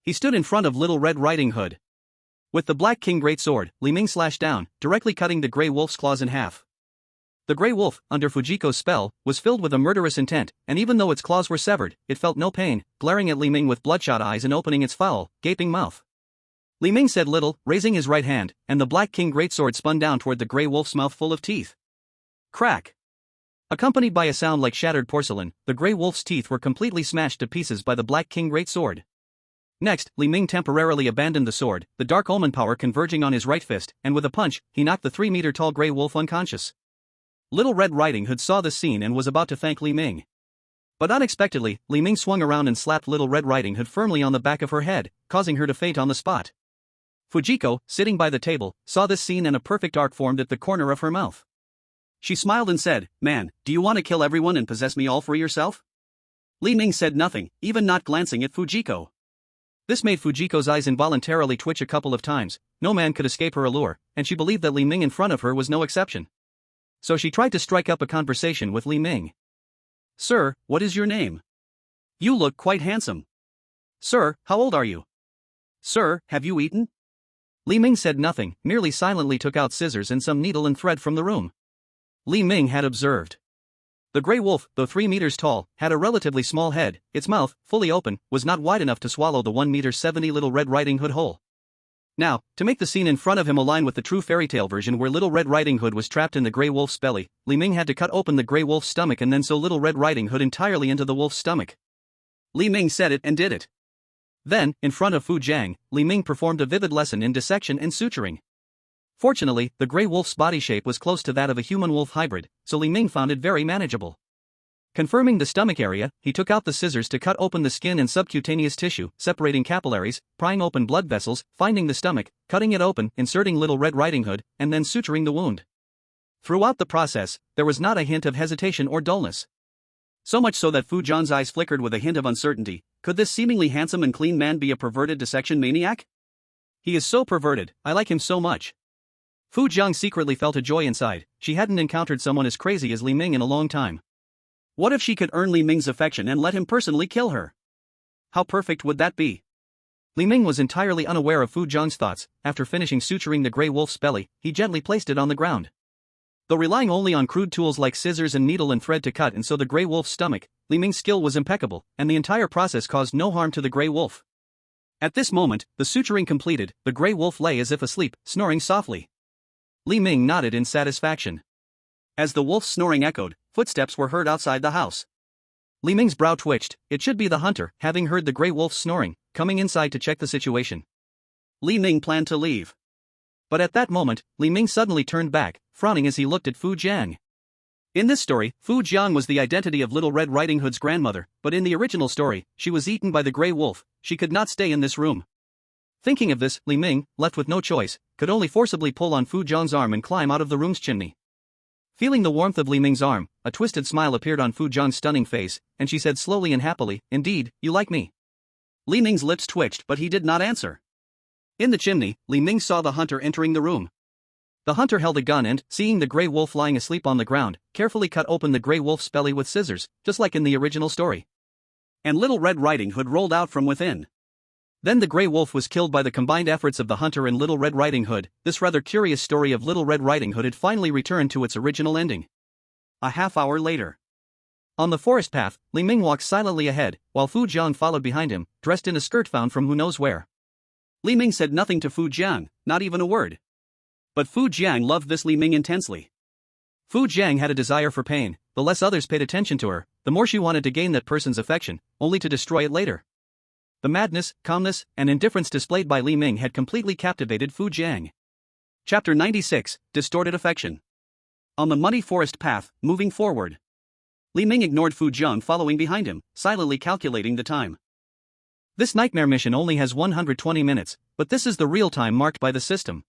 He stood in front of Little Red Riding Hood. With the Black King Greatsword, Li Ming slashed down, directly cutting the Grey Wolf's claws in half. The Grey Wolf, under Fujiko's spell, was filled with a murderous intent, and even though its claws were severed, it felt no pain, glaring at Li Ming with bloodshot eyes and opening its foul, gaping mouth. Li Ming said little, raising his right hand, and the Black King Greatsword spun down toward the Grey Wolf's mouth full of teeth. Crack! Accompanied by a sound like shattered porcelain, the Grey Wolf's teeth were completely smashed to pieces by the Black King Greatsword. Next, Li Ming temporarily abandoned the sword, the dark omen power converging on his right fist, and with a punch, he knocked the 3-meter-tall Grey Wolf unconscious. Little Red Riding Hood saw this scene and was about to thank Li Ming. But unexpectedly, Li Ming swung around and slapped Little Red Riding Hood firmly on the back of her head, causing her to faint on the spot. Fujiko, sitting by the table, saw this scene and a perfect arc formed at the corner of her mouth. She smiled and said, "Man, do you want to kill everyone and possess me all for yourself?" Li Ming said nothing, even not glancing at Fujiko. This made Fujiko's eyes involuntarily twitch a couple of times. No man could escape her allure, and she believed that Li Ming in front of her was no exception. So she tried to strike up a conversation with Li Ming. "Sir, what is your name? You look quite handsome. Sir, how old are you? Sir, have you eaten?" Li Ming said nothing, merely silently took out scissors and some needle and thread from the room. Li Ming had observed. The Grey Wolf, though 3 meters tall, had a relatively small head. Its mouth, fully open, was not wide enough to swallow the 1.70 meter Little Red Riding Hood whole. Now, to make the scene in front of him align with the true fairy tale version where Little Red Riding Hood was trapped in the Grey Wolf's belly, Li Ming had to cut open the Grey Wolf's stomach and then sew Little Red Riding Hood entirely into the wolf's stomach. Li Ming said it and did it. Then, in front of Fu Jiang, Li Ming performed a vivid lesson in dissection and suturing. Fortunately, the Grey Wolf's body shape was close to that of a human-wolf hybrid, so Li Ming found it very manageable. Confirming the stomach area, he took out the scissors to cut open the skin and subcutaneous tissue, separating capillaries, prying open blood vessels, finding the stomach, cutting it open, inserting Little Red Riding Hood, and then suturing the wound. Throughout the process, there was not a hint of hesitation or dullness. So much so that Fu Jiang's eyes flickered with a hint of uncertainty. Could this seemingly handsome and clean man be a perverted dissection maniac? He is so perverted, I like him so much. Fu Jiang secretly felt a joy inside. She hadn't encountered someone as crazy as Li Ming in a long time. What if she could earn Li Ming's affection and let him personally kill her? How perfect would that be? Li Ming was entirely unaware of Fu Jiang's thoughts. After finishing suturing the Grey Wolf's belly, he gently placed it on the ground. Though relying only on crude tools like scissors and needle and thread to cut and sew the Grey Wolf's stomach, Li Ming's skill was impeccable, and the entire process caused no harm to the Grey Wolf. At this moment, the suturing completed, the Grey Wolf lay as if asleep, snoring softly. Li Ming nodded in satisfaction. As the wolf's snoring echoed, footsteps were heard outside the house. Li Ming's brow twitched. It should be the hunter, having heard the Grey Wolf's snoring, coming inside to check the situation. Li Ming planned to leave. But at that moment, Li Ming suddenly turned back, frowning as he looked at Fu Jiang. In this story, Fu Jiang was the identity of Little Red Riding Hood's grandmother, but in the original story, she was eaten by the Grey Wolf. She could not stay in this room. Thinking of this, Li Ming, left with no choice, could only forcibly pull on Fu Zhang's arm and climb out of the room's chimney. Feeling the warmth of Li Ming's arm, a twisted smile appeared on Fu Zhang's stunning face, and she said slowly and happily, "Indeed, you like me." Li Ming's lips twitched, but he did not answer. In the chimney, Li Ming saw the hunter entering the room. The hunter held a gun and, seeing the grey wolf lying asleep on the ground, carefully cut open the grey wolf's belly with scissors, just like in the original story. And Little Red Riding Hood rolled out from within. Then the grey wolf was killed by the combined efforts of the hunter and Little Red Riding Hood. This rather curious story of Little Red Riding Hood had finally returned to its original ending. A half-hour later. On the forest path, Li Ming walked silently ahead, while Fu Zhang followed behind him, dressed in a skirt found from who knows where. Li Ming said nothing to Fu Jiang, not even a word. But Fu Jiang loved this Li Ming intensely. Fu Jiang had a desire for pain. The less others paid attention to her, the more she wanted to gain that person's affection, only to destroy it later. The madness, calmness, and indifference displayed by Li Ming had completely captivated Fu Jiang. Chapter 96, Distorted Affection. On the muddy forest path, moving forward. Li Ming ignored Fu Jiang following behind him, silently calculating the time. This nightmare mission only has 120 minutes, but this is the real time marked by the system.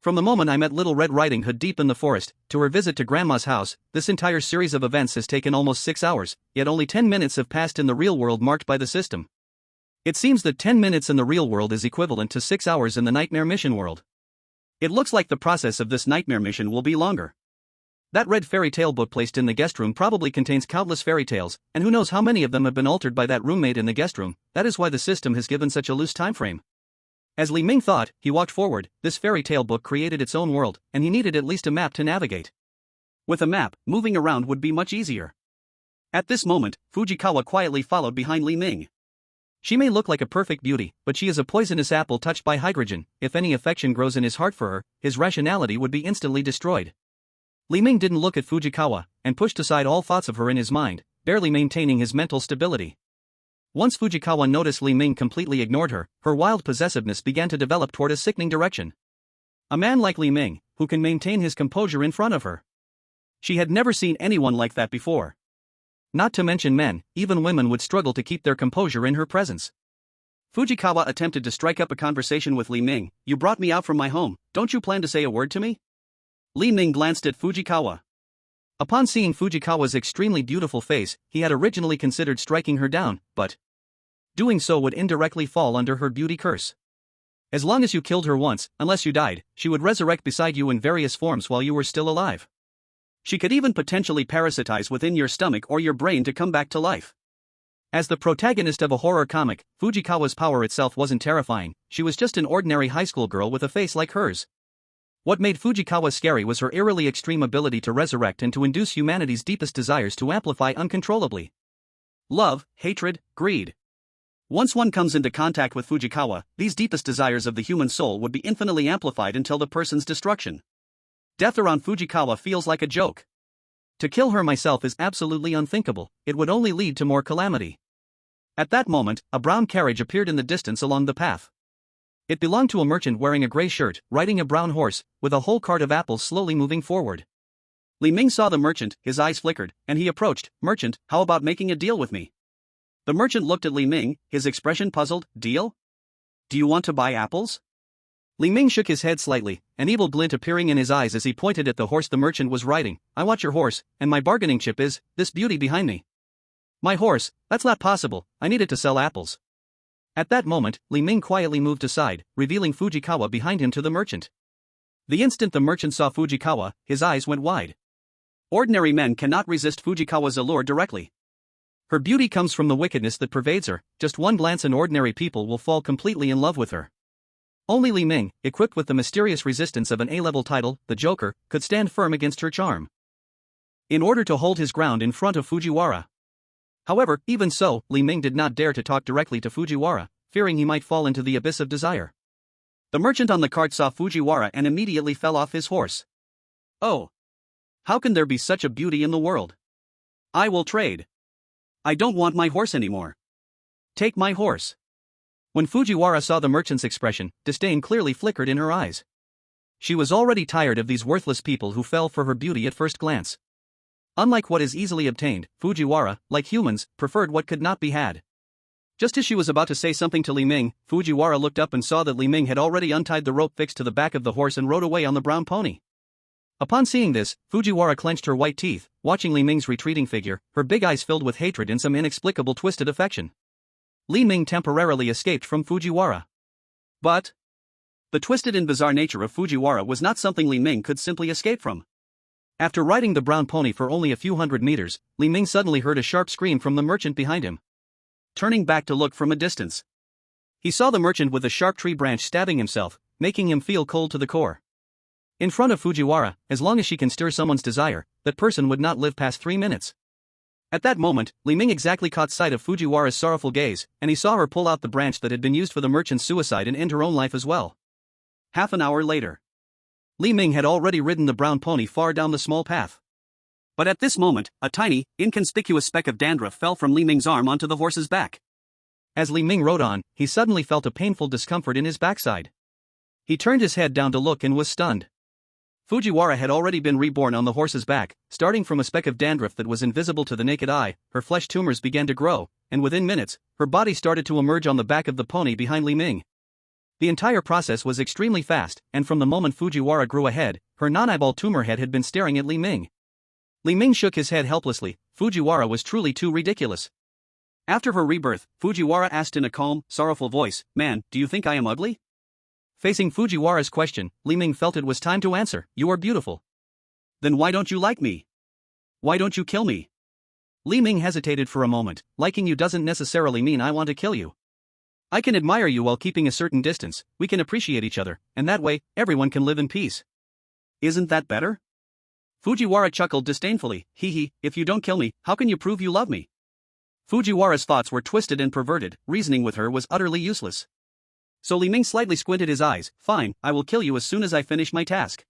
From the moment I met Little Red Riding Hood deep in the forest, to her visit to Grandma's house, this entire series of events has taken almost 6 hours, yet only 10 minutes have passed in the real world marked by the system. It seems that 10 minutes in the real world is equivalent to 6 hours in the nightmare mission world. It looks like the process of this nightmare mission will be longer. That red fairy tale book placed in the guest room probably contains countless fairy tales, and who knows how many of them have been altered by that roommate in the guest room. That is why the system has given such a loose time frame. As Li Ming thought, he walked forward. This fairy tale book created its own world, and he needed at least a map to navigate. With a map, moving around would be much easier. At this moment, Fujikawa quietly followed behind Li Ming. She may look like a perfect beauty, but she is a poisonous apple touched by hydrogen. If any affection grows in his heart for her, his rationality would be instantly destroyed. Li Ming didn't look at Fujikawa, and pushed aside all thoughts of her in his mind, barely maintaining his mental stability. Once Fujikawa noticed Li Ming completely ignored her, her wild possessiveness began to develop toward a sickening direction. A man like Li Ming, who can maintain his composure in front of her. She had never seen anyone like that before. Not to mention men, even women would struggle to keep their composure in her presence. Fujikawa attempted to strike up a conversation with Li Ming. "You brought me out from my home, don't you plan to say a word to me?" Li Ming glanced at Fujikawa. Upon seeing Fujikawa's extremely beautiful face, he had originally considered striking her down, but doing so would indirectly fall under her beauty curse. As long as you killed her once, unless you died, she would resurrect beside you in various forms while you were still alive. She could even potentially parasitize within your stomach or your brain to come back to life. As the protagonist of a horror comic, Fujikawa's power itself wasn't terrifying. She was just an ordinary high school girl with a face like hers. What made Fujikawa scary was her eerily extreme ability to resurrect and to induce humanity's deepest desires to amplify uncontrollably. Love, hatred, greed. Once one comes into contact with Fujikawa, these deepest desires of the human soul would be infinitely amplified until the person's destruction. Death around Fujikawa feels like a joke. To kill her myself is absolutely unthinkable, it would only lead to more calamity. At that moment, a brown carriage appeared in the distance along the path. It belonged to a merchant wearing a gray shirt, riding a brown horse, with a whole cart of apples slowly moving forward. Li Ming saw the merchant, his eyes flickered, and he approached. "Merchant, how about making a deal with me?" The merchant looked at Li Ming, his expression puzzled. "Deal? Do you want to buy apples?" Li Ming shook his head slightly, an evil glint appearing in his eyes as he pointed at the horse the merchant was riding. "I want your horse, and my bargaining chip is this beauty behind me." "My horse? That's not possible, I need it to sell apples." At that moment, Li Ming quietly moved aside, revealing Fujikawa behind him to the merchant. The instant the merchant saw Fujikawa, his eyes went wide. Ordinary men cannot resist Fujikawa's allure directly. Her beauty comes from the wickedness that pervades her. Just one glance and ordinary people will fall completely in love with her. Only Li Ming, equipped with the mysterious resistance of an A-level title, the Joker, could stand firm against her charm. In order to hold his ground in front of Fujiwara. However, even so, Li Ming did not dare to talk directly to Fujiwara, fearing he might fall into the abyss of desire. The merchant on the cart saw Fujiwara and immediately fell off his horse. "Oh! How can there be such a beauty in the world? I will trade. I don't want my horse anymore. Take my horse." When Fujiwara saw the merchant's expression, disdain clearly flickered in her eyes. She was already tired of these worthless people who fell for her beauty at first glance. Unlike what is easily obtained, Fujiwara, like humans, preferred what could not be had. Just as she was about to say something to Li Ming, Fujiwara looked up and saw that Li Ming had already untied the rope fixed to the back of the horse and rode away on the brown pony. Upon seeing this, Fujiwara clenched her white teeth, watching Li Ming's retreating figure, her big eyes filled with hatred and some inexplicable twisted affection. Li Ming temporarily escaped from Fujiwara. But the twisted and bizarre nature of Fujiwara was not something Li Ming could simply escape from. After riding the brown pony for only a few hundred meters, Li Ming suddenly heard a sharp scream from the merchant behind him. Turning back to look from a distance, he saw the merchant with a sharp tree branch stabbing himself, making him feel cold to the core. In front of Fujiwara, as long as she can stir someone's desire, that person would not live past 3 minutes. At that moment, Li Ming exactly caught sight of Fujiwara's sorrowful gaze, and he saw her pull out the branch that had been used for the merchant's suicide and end her own life as well. Half an hour later, Li Ming had already ridden the brown pony far down the small path. But at this moment, a tiny, inconspicuous speck of dandruff fell from Li Ming's arm onto the horse's back. As Li Ming rode on, he suddenly felt a painful discomfort in his backside. He turned his head down to look and was stunned. Fujiwara had already been reborn on the horse's back, starting from a speck of dandruff that was invisible to the naked eye. Her flesh tumors began to grow, and within minutes, her body started to emerge on the back of the pony behind Li Ming. The entire process was extremely fast, and from the moment Fujiwara grew ahead, her non-eyeball tumor head had been staring at Li Ming. Li Ming shook his head helplessly. Fujiwara was truly too ridiculous. After her rebirth, Fujiwara asked in a calm, sorrowful voice, "Man, do you think I am ugly?" Facing Fujiwara's question, Li Ming felt it was time to answer, "You are beautiful." "Then why don't you like me? Why don't you kill me?" Li Ming hesitated for a moment. "Liking you doesn't necessarily mean I want to kill you. I can admire you while keeping a certain distance, we can appreciate each other, and that way, everyone can live in peace." "Isn't that better?" Fujiwara chuckled disdainfully, "Hee, if you don't kill me, how can you prove you love me?" Fujiwara's thoughts were twisted and perverted, reasoning with her was utterly useless. So Li Ming slightly squinted his eyes, "Fine, I will kill you as soon as I finish my task.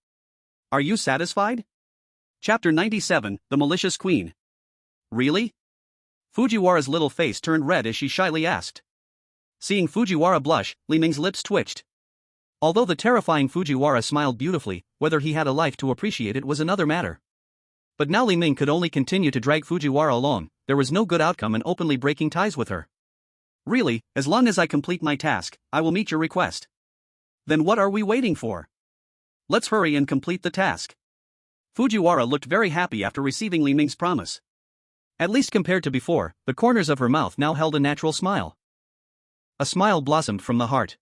Are you satisfied?" Chapter 97, The Malicious Queen. "Really?" Fujiwara's little face turned red as she shyly asked. Seeing Fujiwara blush, Li Ming's lips twitched. Although the terrifying Fujiwara smiled beautifully, whether he had a life to appreciate it was another matter. But now Li Ming could only continue to drag Fujiwara along. There was no good outcome in openly breaking ties with her. "Really, as long as I complete my task, I will meet your request." "Then what are we waiting for? Let's hurry and complete the task." Fujiwara looked very happy after receiving Li Ming's promise. At least compared to before, the corners of her mouth now held a natural smile. A smile blossomed from the heart.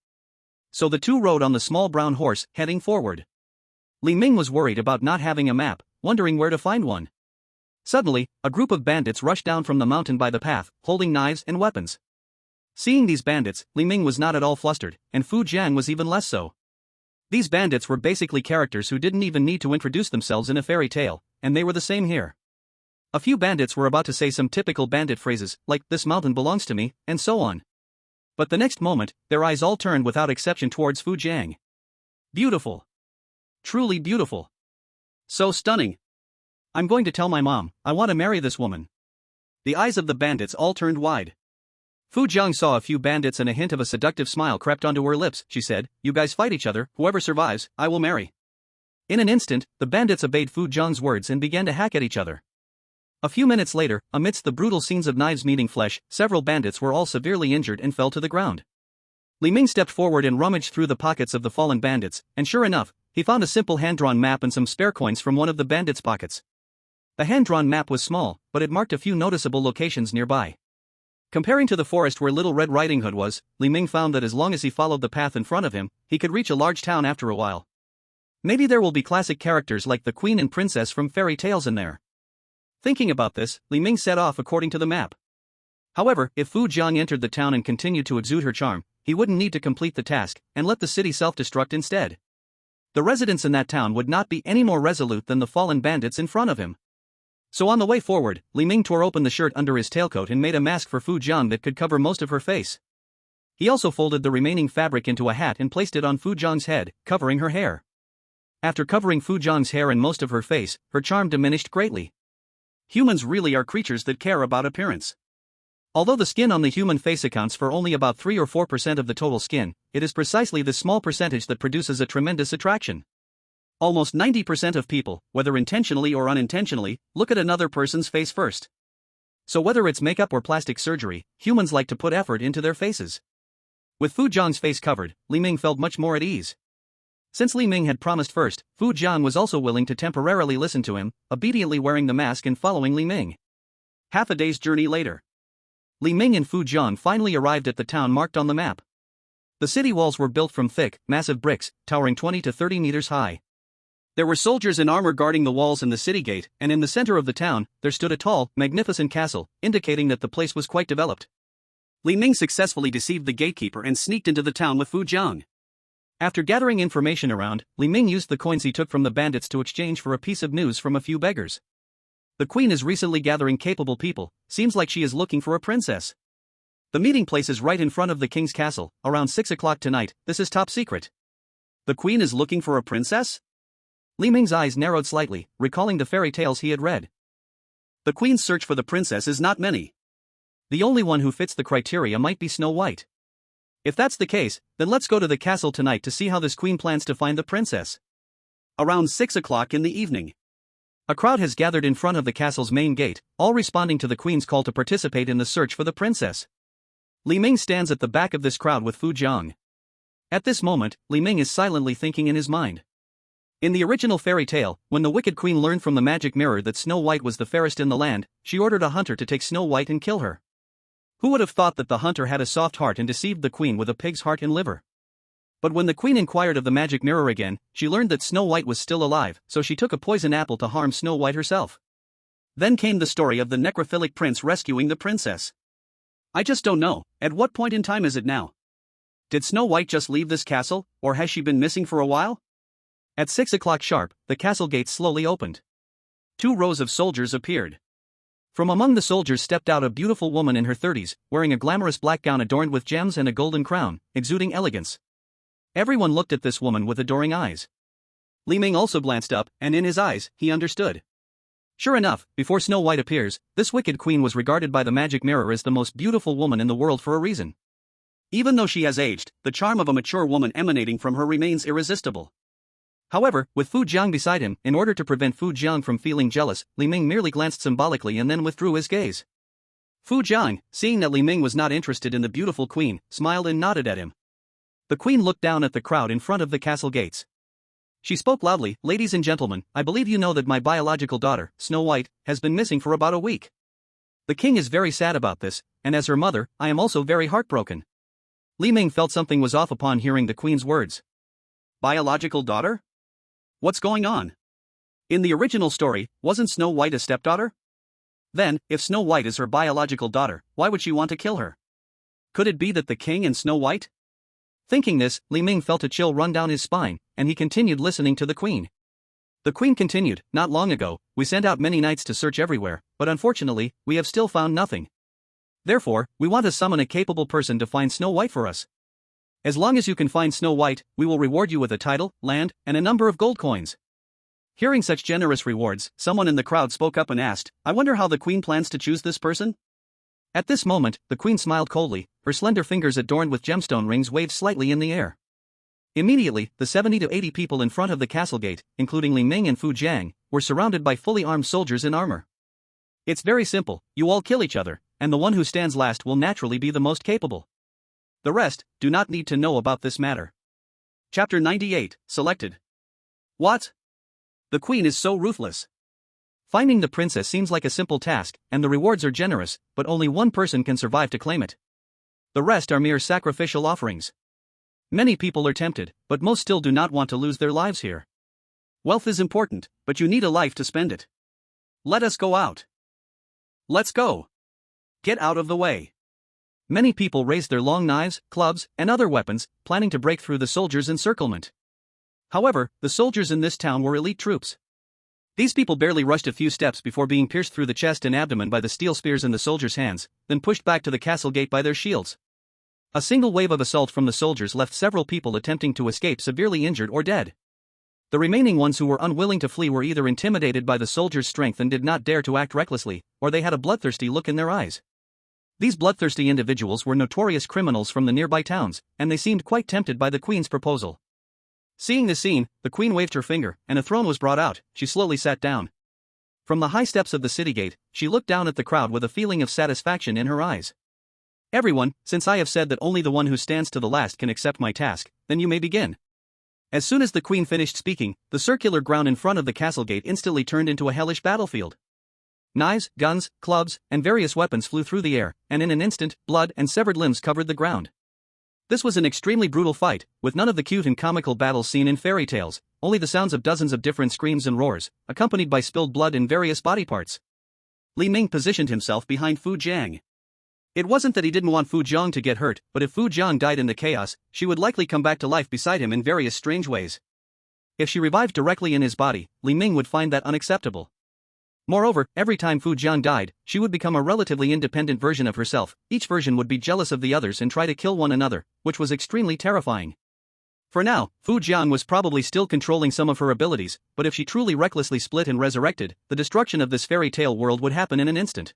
So the two rode on the small brown horse, heading forward. Li Ming was worried about not having a map, wondering where to find one. Suddenly, a group of bandits rushed down from the mountain by the path, holding knives and weapons. Seeing these bandits, Li Ming was not at all flustered, and Fu Jiang was even less so. These bandits were basically characters who didn't even need to introduce themselves in a fairy tale, and they were the same here. A few bandits were about to say some typical bandit phrases, like, "This mountain belongs to me," and so on. But the next moment, their eyes all turned without exception towards Fu Jiang. Beautiful. Truly beautiful. So stunning. "I'm going to tell my mom, I want to marry this woman." The eyes of the bandits all turned wide. Fu Jiang saw a few bandits and a hint of a seductive smile crept onto her lips. She said, "You guys fight each other, whoever survives, I will marry." In an instant, the bandits obeyed Fu Jiang's words and began to hack at each other. A few minutes later, amidst the brutal scenes of knives meeting flesh, several bandits were all severely injured and fell to the ground. Li Ming stepped forward and rummaged through the pockets of the fallen bandits, and sure enough, he found a simple hand-drawn map and some spare coins from one of the bandits' pockets. The hand-drawn map was small, but it marked a few noticeable locations nearby. Comparing to the forest where Little Red Riding Hood was, Li Ming found that as long as he followed the path in front of him, he could reach a large town after a while. Maybe there will be classic characters like the queen and princess from fairy tales in there. Thinking about this, Li Ming set off according to the map. However, if Fu Jiang entered the town and continued to exude her charm, he wouldn't need to complete the task, and let the city self-destruct instead. The residents in that town would not be any more resolute than the fallen bandits in front of him. So on the way forward, Li Ming tore open the shirt under his tailcoat and made a mask for Fu Jiang that could cover most of her face. He also folded the remaining fabric into a hat and placed it on Fu Jiang's head, covering her hair. After covering Fu Jiang's hair and most of her face, her charm diminished greatly. Humans really are creatures that care about appearance. Although the skin on the human face accounts for only about 3 or 4% of the total skin, it is precisely this small percentage that produces a tremendous attraction. Almost 90% of people, whether intentionally or unintentionally, look at another person's face first. So whether it's makeup or plastic surgery, humans like to put effort into their faces. With Fu Jiang's face covered, Li Ming felt much more at ease. Since Li Ming had promised first, Fu Jiang was also willing to temporarily listen to him, obediently wearing the mask and following Li Ming. Half a day's journey later, Li Ming and Fu Jiang finally arrived at the town marked on the map. The city walls were built from thick, massive bricks, towering 20 to 30 meters high. There were soldiers in armor guarding the walls and the city gate, and in the center of the town, there stood a tall, magnificent castle, indicating that the place was quite developed. Li Ming successfully deceived the gatekeeper and sneaked into the town with Fu Jiang. After gathering information around, Li Ming used the coins he took from the bandits to exchange for a piece of news from a few beggars. The queen is recently gathering capable people, seems like she is looking for a princess. The meeting place is right in front of the king's castle, around 6 o'clock tonight, this is top secret. The queen is looking for a princess? Li Ming's eyes narrowed slightly, recalling the fairy tales he had read. The queen's search for the princess is not many. The only one who fits the criteria might be Snow White. If that's the case, then let's go to the castle tonight to see how this queen plans to find the princess. Around 6 o'clock in the evening, a crowd has gathered in front of the castle's main gate, all responding to the queen's call to participate in the search for the princess. Li Ming stands at the back of this crowd with Fu Jiang. At this moment, Li Ming is silently thinking in his mind. In the original fairy tale, when the wicked queen learned from the magic mirror that Snow White was the fairest in the land, she ordered a hunter to take Snow White and kill her. Who would have thought that the hunter had a soft heart and deceived the queen with a pig's heart and liver? But when the queen inquired of the magic mirror again, she learned that Snow White was still alive, so she took a poison apple to harm Snow White herself. Then came the story of the necrophilic prince rescuing the princess. I just don't know, at what point in time is it now? Did Snow White just leave this castle, or has she been missing for a while? At 6 o'clock sharp, the castle gates slowly opened. 2 rows of soldiers appeared. From among the soldiers stepped out a beautiful woman in her 30s, wearing a glamorous black gown adorned with gems and a golden crown, exuding elegance. Everyone looked at this woman with adoring eyes. Li Ming also glanced up, and in his eyes, he understood. Sure enough, before Snow White appears, this wicked queen was regarded by the magic mirror as the most beautiful woman in the world for a reason. Even though she has aged, the charm of a mature woman emanating from her remains irresistible. However, with Fu Jiang beside him, in order to prevent Fu Jiang from feeling jealous, Li Ming merely glanced symbolically and then withdrew his gaze. Fu Jiang, seeing that Li Ming was not interested in the beautiful queen, smiled and nodded at him. The queen looked down at the crowd in front of the castle gates. She spoke loudly, "Ladies and gentlemen, I believe you know that my biological daughter, Snow White, has been missing for about a week. The king is very sad about this, and as her mother, I am also very heartbroken." Li Ming felt something was off upon hearing the queen's words. Biological daughter? What's going on? In the original story, wasn't Snow White a stepdaughter? Then, if Snow White is her biological daughter, why would she want to kill her? Could it be that the king and Snow White? Thinking this, Li Ming felt a chill run down his spine, and he continued listening to the queen. The queen continued, "Not long ago, we sent out many knights to search everywhere, but unfortunately, we have still found nothing. Therefore, we want to summon a capable person to find Snow White for us. As long as you can find Snow White, we will reward you with a title, land, and a number of gold coins." Hearing such generous rewards, someone in the crowd spoke up and asked, "I wonder how the queen plans to choose this person?" At this moment, the queen smiled coldly, her slender fingers adorned with gemstone rings waved slightly in the air. Immediately, the 70 to 80 people in front of the castle gate, including Li Ming and Fu Jiang, were surrounded by fully armed soldiers in armor. It's very simple, you all kill each other, and the one who stands last will naturally be the most capable. The rest do not need to know about this matter. Chapter 98, Selected. What? The queen is so ruthless. Finding the princess seems like a simple task, and the rewards are generous, but only one person can survive to claim it. The rest are mere sacrificial offerings. Many people are tempted, but most still do not want to lose their lives here. Wealth is important, but you need a life to spend it. Let us go out. Let's go. Get out of the way. Many people raised their long knives, clubs, and other weapons, planning to break through the soldiers' encirclement. However, the soldiers in this town were elite troops. These people barely rushed a few steps before being pierced through the chest and abdomen by the steel spears in the soldiers' hands, then pushed back to the castle gate by their shields. A single wave of assault from the soldiers left several people attempting to escape severely injured or dead. The remaining ones who were unwilling to flee were either intimidated by the soldiers' strength and did not dare to act recklessly, or they had a bloodthirsty look in their eyes. These bloodthirsty individuals were notorious criminals from the nearby towns, and they seemed quite tempted by the queen's proposal. Seeing the scene, the queen waved her finger, and a throne was brought out. She slowly sat down. From the high steps of the city gate, she looked down at the crowd with a feeling of satisfaction in her eyes. Everyone, since I have said that only the one who stands to the last can accept my task, then you may begin. As soon as the queen finished speaking, the circular ground in front of the castle gate instantly turned into a hellish battlefield. Knives, guns, clubs, and various weapons flew through the air, and in an instant, blood and severed limbs covered the ground. This was an extremely brutal fight, with none of the cute and comical battles seen in fairy tales, only the sounds of dozens of different screams and roars, accompanied by spilled blood in various body parts. Li Ming positioned himself behind Fu Jiang. It wasn't that he didn't want Fu Jiang to get hurt, but if Fu Jiang died in the chaos, she would likely come back to life beside him in various strange ways. If she revived directly in his body, Li Ming would find that unacceptable. Moreover, every time Fu Jiang died, she would become a relatively independent version of herself. Each version would be jealous of the others and try to kill one another, which was extremely terrifying. For now, Fu Jiang was probably still controlling some of her abilities, but if she truly recklessly split and resurrected, the destruction of this fairy tale world would happen in an instant.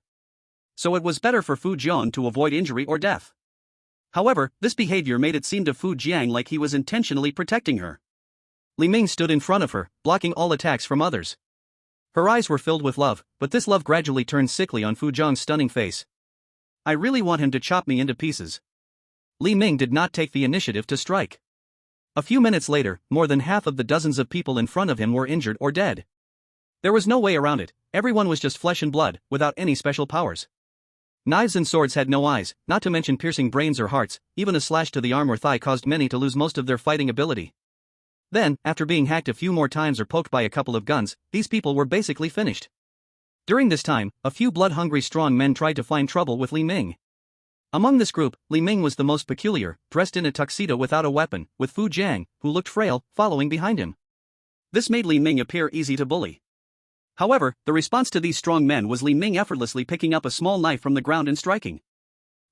So it was better for Fu Jiang to avoid injury or death. However, this behavior made it seem to Fu Jiang like he was intentionally protecting her. Li Ming stood in front of her, blocking all attacks from others. Her eyes were filled with love, but this love gradually turned sickly on Fu Jiang's stunning face. I really want him to chop me into pieces. Li Ming did not take the initiative to strike. A few minutes later, more than half of the dozens of people in front of him were injured or dead. There was no way around it, everyone was just flesh and blood, without any special powers. Knives and swords had no eyes, not to mention piercing brains or hearts. Even a slash to the arm or thigh caused many to lose most of their fighting ability. Then, after being hacked a few more times or poked by a couple of guns, these people were basically finished. During this time, a few blood-hungry strong men tried to find trouble with Li Ming. Among this group, Li Ming was the most peculiar, dressed in a tuxedo without a weapon, with Fu Jiang, who looked frail, following behind him. This made Li Ming appear easy to bully. However, the response to these strong men was Li Ming effortlessly picking up a small knife from the ground and striking.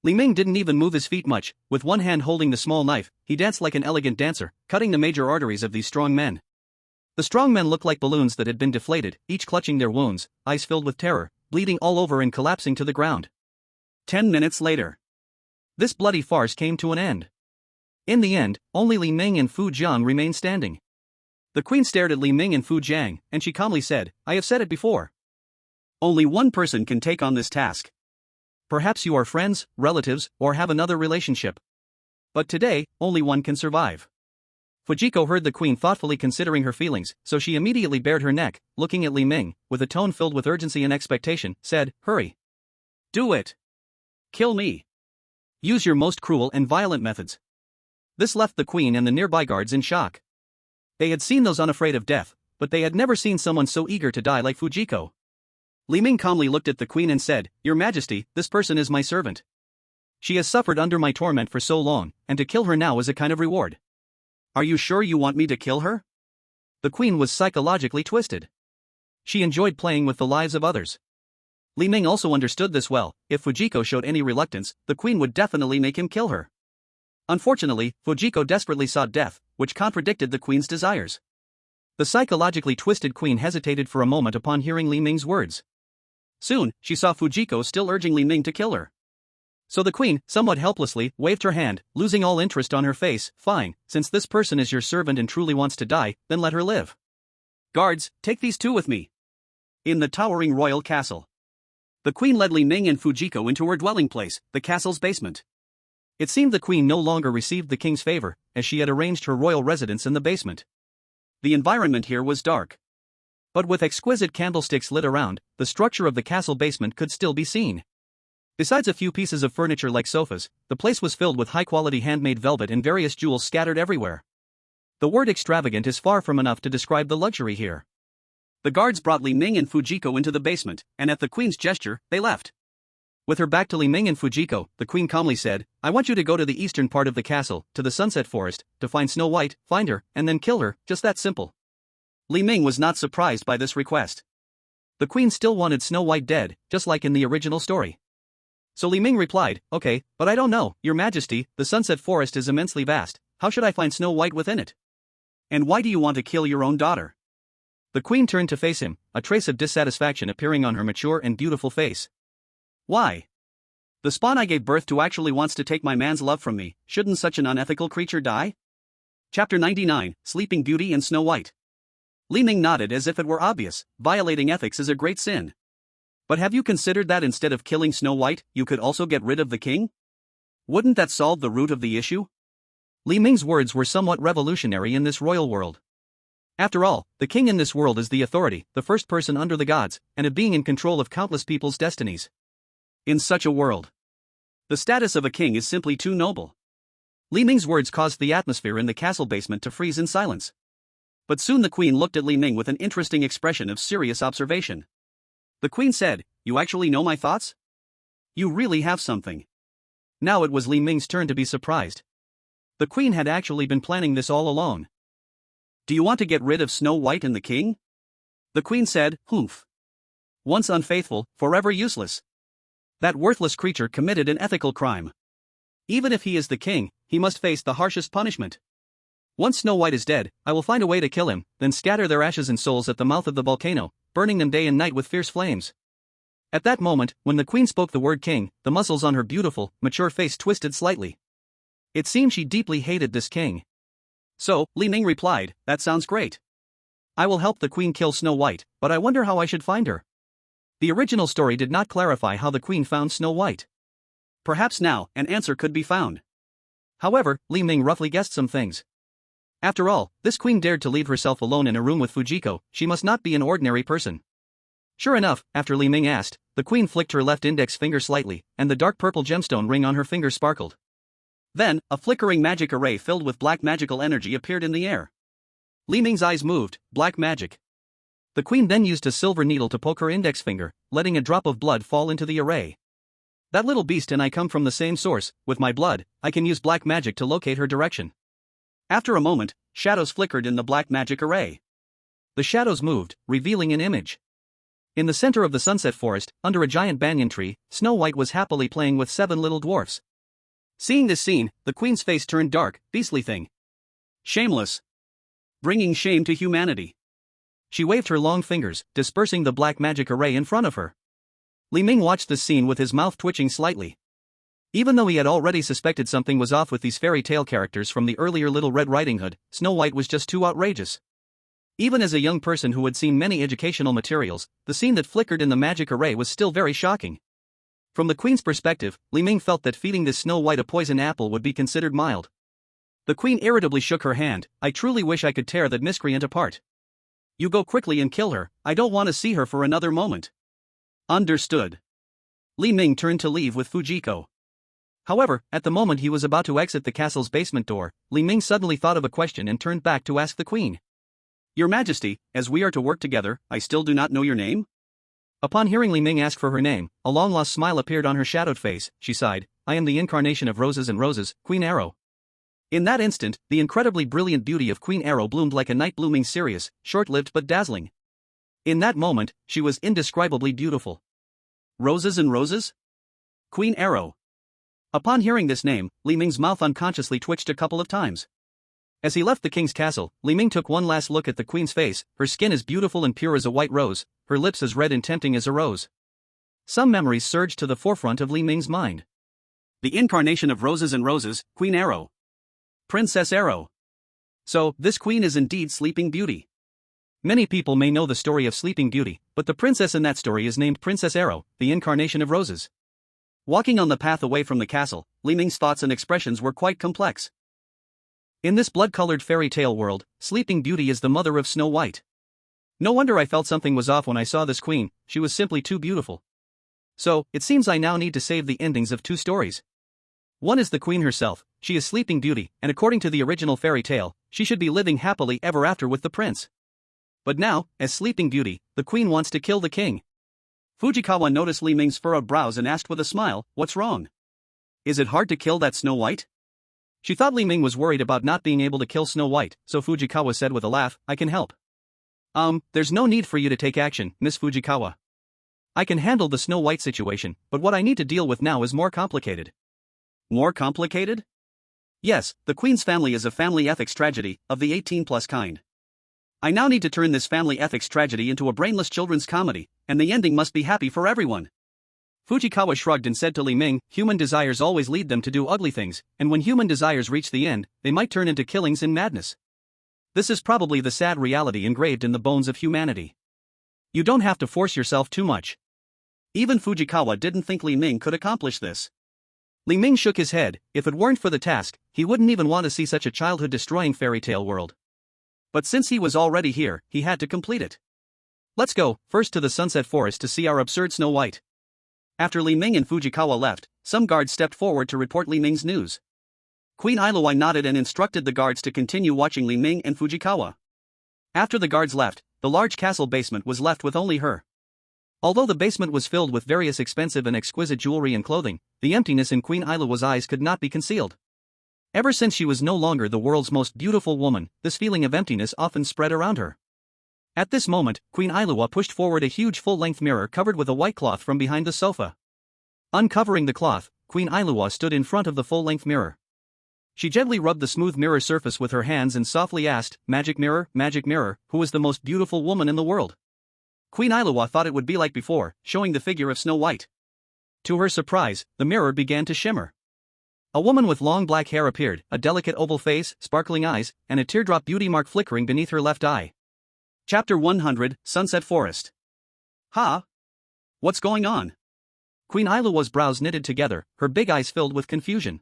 Li Ming didn't even move his feet much, with one hand holding the small knife, he danced like an elegant dancer, cutting the major arteries of these strong men. The strong men looked like balloons that had been deflated, each clutching their wounds, eyes filled with terror, bleeding all over and collapsing to the ground. 10 minutes later. This bloody farce came to an end. In the end, only Li Ming and Fu Jiang remained standing. The queen stared at Li Ming and Fu Jiang, and she calmly said, I have said it before. Only one person can take on this task. Perhaps you are friends, relatives, or have another relationship. But today, only one can survive. Fujiko heard the queen thoughtfully considering her feelings, so she immediately bared her neck, looking at Li Ming, with a tone filled with urgency and expectation, said, Hurry. Do it. Kill me. Use your most cruel and violent methods. This left the queen and the nearby guards in shock. They had seen those unafraid of death, but they had never seen someone so eager to die like Fujiko. Li Ming calmly looked at the queen and said, Your Majesty, this person is my servant. She has suffered under my torment for so long, and to kill her now is a kind of reward. Are you sure you want me to kill her? The queen was psychologically twisted. She enjoyed playing with the lives of others. Li Ming also understood this well. If Fujiko showed any reluctance, the queen would definitely make him kill her. Unfortunately, Fujiko desperately sought death, which contradicted the queen's desires. The psychologically twisted queen hesitated for a moment upon hearing Li Ming's words. Soon, she saw Fujiko still urging Li Ming to kill her. So the queen, somewhat helplessly, waved her hand, losing all interest on her face. Fine, since this person is your servant and truly wants to die, then let her live. Guards, take these two with me. In the towering royal castle. The queen led Li Ming and Fujiko into her dwelling place, the castle's basement. It seemed the queen no longer received the king's favor, as she had arranged her royal residence in the basement. The environment here was dark. But with exquisite candlesticks lit around, the structure of the castle basement could still be seen. Besides a few pieces of furniture like sofas, the place was filled with high-quality handmade velvet and various jewels scattered everywhere. The word extravagant is far from enough to describe the luxury here. The guards brought Li Ming and Fujiko into the basement, and at the queen's gesture, they left. With her back to Li Ming and Fujiko, the queen calmly said, I want you to go to the eastern part of the castle, to the Sunset Forest, to find Snow White, find her, and then kill her, just that simple. Li Ming was not surprised by this request. The queen still wanted Snow White dead, just like in the original story. So Li Ming replied, Okay, but I don't know, Your Majesty, the Sunset Forest is immensely vast, how should I find Snow White within it? And why do you want to kill your own daughter? The queen turned to face him, a trace of dissatisfaction appearing on her mature and beautiful face. Why? The spawn I gave birth to actually wants to take my man's love from me, shouldn't such an unethical creature die? Chapter 99, Sleeping Beauty and Snow White. Li Ming nodded as if it were obvious, violating ethics is a great sin. But have you considered that instead of killing Snow White, you could also get rid of the king? Wouldn't that solve the root of the issue? Li Ming's words were somewhat revolutionary in this royal world. After all, the king in this world is the authority, the first person under the gods, and a being in control of countless people's destinies. In such a world, the status of a king is simply too noble. Li Ming's words caused the atmosphere in the castle basement to freeze in silence. But soon the queen looked at Li Ming with an interesting expression of serious observation. The queen said, "You actually know my thoughts? You really have something." Now it was Li Ming's turn to be surprised. The queen had actually been planning this all along. "Do you want to get rid of Snow White and the king?" The queen said, "Humph. Once unfaithful, forever useless. That worthless creature committed an ethical crime. Even if he is the king, he must face the harshest punishment. Once Snow White is dead, I will find a way to kill him, then scatter their ashes and souls at the mouth of the volcano, burning them day and night with fierce flames." At that moment, when the queen spoke the word king, the muscles on her beautiful, mature face twisted slightly. It seemed she deeply hated this king. So, Li Ming replied, "That sounds great. I will help the queen kill Snow White, but I wonder how I should find her." The original story did not clarify how the queen found Snow White. Perhaps now, an answer could be found. However, Li Ming roughly guessed some things. After all, this queen dared to leave herself alone in a room with Fujiko, she must not be an ordinary person. Sure enough, after Li Ming asked, the queen flicked her left index finger slightly, and the dark purple gemstone ring on her finger sparkled. Then, a flickering magic array filled with black magical energy appeared in the air. Li Ming's eyes moved, black magic. The queen then used a silver needle to poke her index finger, letting a drop of blood fall into the array. That little beast and I come from the same source. With my blood, I can use black magic to locate her direction. After a moment, shadows flickered in the black magic array. The shadows moved, revealing an image. In the center of the sunset forest, under a giant banyan tree, Snow White was happily playing with 7 little dwarfs. Seeing this scene, the queen's face turned dark. "Beastly thing. Shameless. Bringing shame to humanity." She waved her long fingers, dispersing the black magic array in front of her. Li Ming watched the scene with his mouth twitching slightly. Even though he had already suspected something was off with these fairy tale characters from the earlier Little Red Riding Hood, Snow White was just too outrageous. Even as a young person who had seen many educational materials, the scene that flickered in the magic array was still very shocking. From the queen's perspective, Li Ming felt that feeding this Snow White a poison apple would be considered mild. The queen irritably shook her hand. "I truly wish I could tear that miscreant apart." "You go quickly and kill her, I don't want to see her for another moment." "Understood." Li Ming turned to leave with Fujiko. However, at the moment he was about to exit the castle's basement door, Li Ming suddenly thought of a question and turned back to ask the queen. "Your Majesty, as we are to work together, I still do not know your name?" Upon hearing Li Ming ask for her name, a long-lost smile appeared on her shadowed face. She sighed, "I am the incarnation of roses and roses, Queen Arrow." In that instant, the incredibly brilliant beauty of Queen Arrow bloomed like a night-blooming cereus, short-lived but dazzling. In that moment, she was indescribably beautiful. "Roses and roses? Queen Arrow." Upon hearing this name, Li Ming's mouth unconsciously twitched a couple of times. As he left the king's castle, Li Ming took one last look at the queen's face. Her skin as beautiful and pure as a white rose, her lips as red and tempting as a rose. Some memories surged to the forefront of Li Ming's mind. The incarnation of roses and roses, Queen Arrow. Princess Arrow. So, this queen is indeed Sleeping Beauty. Many people may know the story of Sleeping Beauty, but the princess in that story is named Princess Arrow, the incarnation of roses. Walking on the path away from the castle, Li Ming's thoughts and expressions were quite complex. In this blood-colored fairy tale world, Sleeping Beauty is the mother of Snow White. No wonder I felt something was off when I saw this queen, she was simply too beautiful. So, it seems I now need to save the endings of 2 stories. One is the queen herself, she is Sleeping Beauty, and according to the original fairy tale, she should be living happily ever after with the prince. But now, as Sleeping Beauty, the queen wants to kill the king. Fujikawa noticed Li Ming's furrowed brows and asked with a smile, "What's wrong? Is it hard to kill that Snow White?" She thought Li Ming was worried about not being able to kill Snow White, so Fujikawa said with a laugh, "I can help." There's no need for you to take action, Miss Fujikawa. I can handle the Snow White situation, but what I need to deal with now is more complicated. More complicated? Yes, the Queen's family is a family ethics tragedy, of the 18+ kind. I now need to turn this family ethics tragedy into a brainless children's comedy, and the ending must be happy for everyone. Fujikawa shrugged and said to Li Ming, "Human desires always lead them to do ugly things, and when human desires reach the end, they might turn into killings and madness. This is probably the sad reality engraved in the bones of humanity. You don't have to force yourself too much. Even Fujikawa didn't think Li Ming could accomplish this. Li Ming shook his head. If it weren't for the task, he wouldn't even want to see such a childhood-destroying fairy tale world. But since he was already here, he had to complete it. Let's go, first to the Sunset Forest to see our absurd Snow White. After Li Ming and Fujikawa left, some guards stepped forward to report Li Ming's news. Queen Ailuai nodded and instructed the guards to continue watching Li Ming and Fujikawa. After the guards left, the large castle basement was left with only her. Although the basement was filled with various expensive and exquisite jewelry and clothing, the emptiness in Queen Ailua's eyes could not be concealed. Ever since she was no longer the world's most beautiful woman, this feeling of emptiness often spread around her. At this moment, Queen Ailua pushed forward a huge full-length mirror covered with a white cloth from behind the sofa. Uncovering the cloth, Queen Ailua stood in front of the full-length mirror. She gently rubbed the smooth mirror surface with her hands and softly asked, Magic Mirror, who is the most beautiful woman in the world?" Queen Ailua thought it would be like before, showing the figure of Snow White. To her surprise, the mirror began to shimmer. A woman with long black hair appeared, a delicate oval face, sparkling eyes, and a teardrop beauty mark flickering beneath her left eye. Chapter 100, Sunset Forest. Ha! What's going on? Queen Ailua's brows knitted together, her big eyes filled with confusion.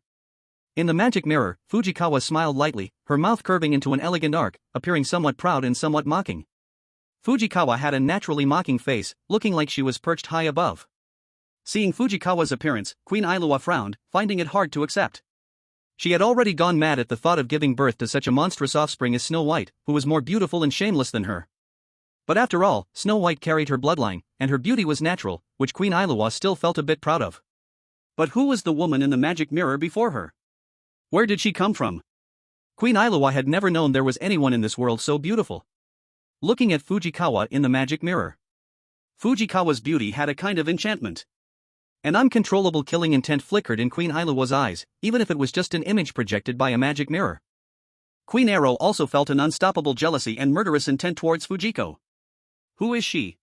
In the magic mirror, Fujikawa smiled lightly, her mouth curving into an elegant arc, appearing somewhat proud and somewhat mocking. Fujikawa had a naturally mocking face, looking like she was perched high above. Seeing Fujikawa's appearance, Queen Ailua frowned, finding it hard to accept. She had already gone mad at the thought of giving birth to such a monstrous offspring as Snow White, who was more beautiful and shameless than her. But after all, Snow White carried her bloodline, and her beauty was natural, which Queen Ailua still felt a bit proud of. But who was the woman in the magic mirror before her? Where did she come from? Queen Ailua had never known there was anyone in this world so beautiful. Looking at Fujikawa in the magic mirror, Fujikawa's beauty had a kind of enchantment. An uncontrollable killing intent flickered in Queen Ailua's eyes, even if it was just an image projected by a magic mirror. Queen Arrow also felt an unstoppable jealousy and murderous intent towards Fujiko. Who is she?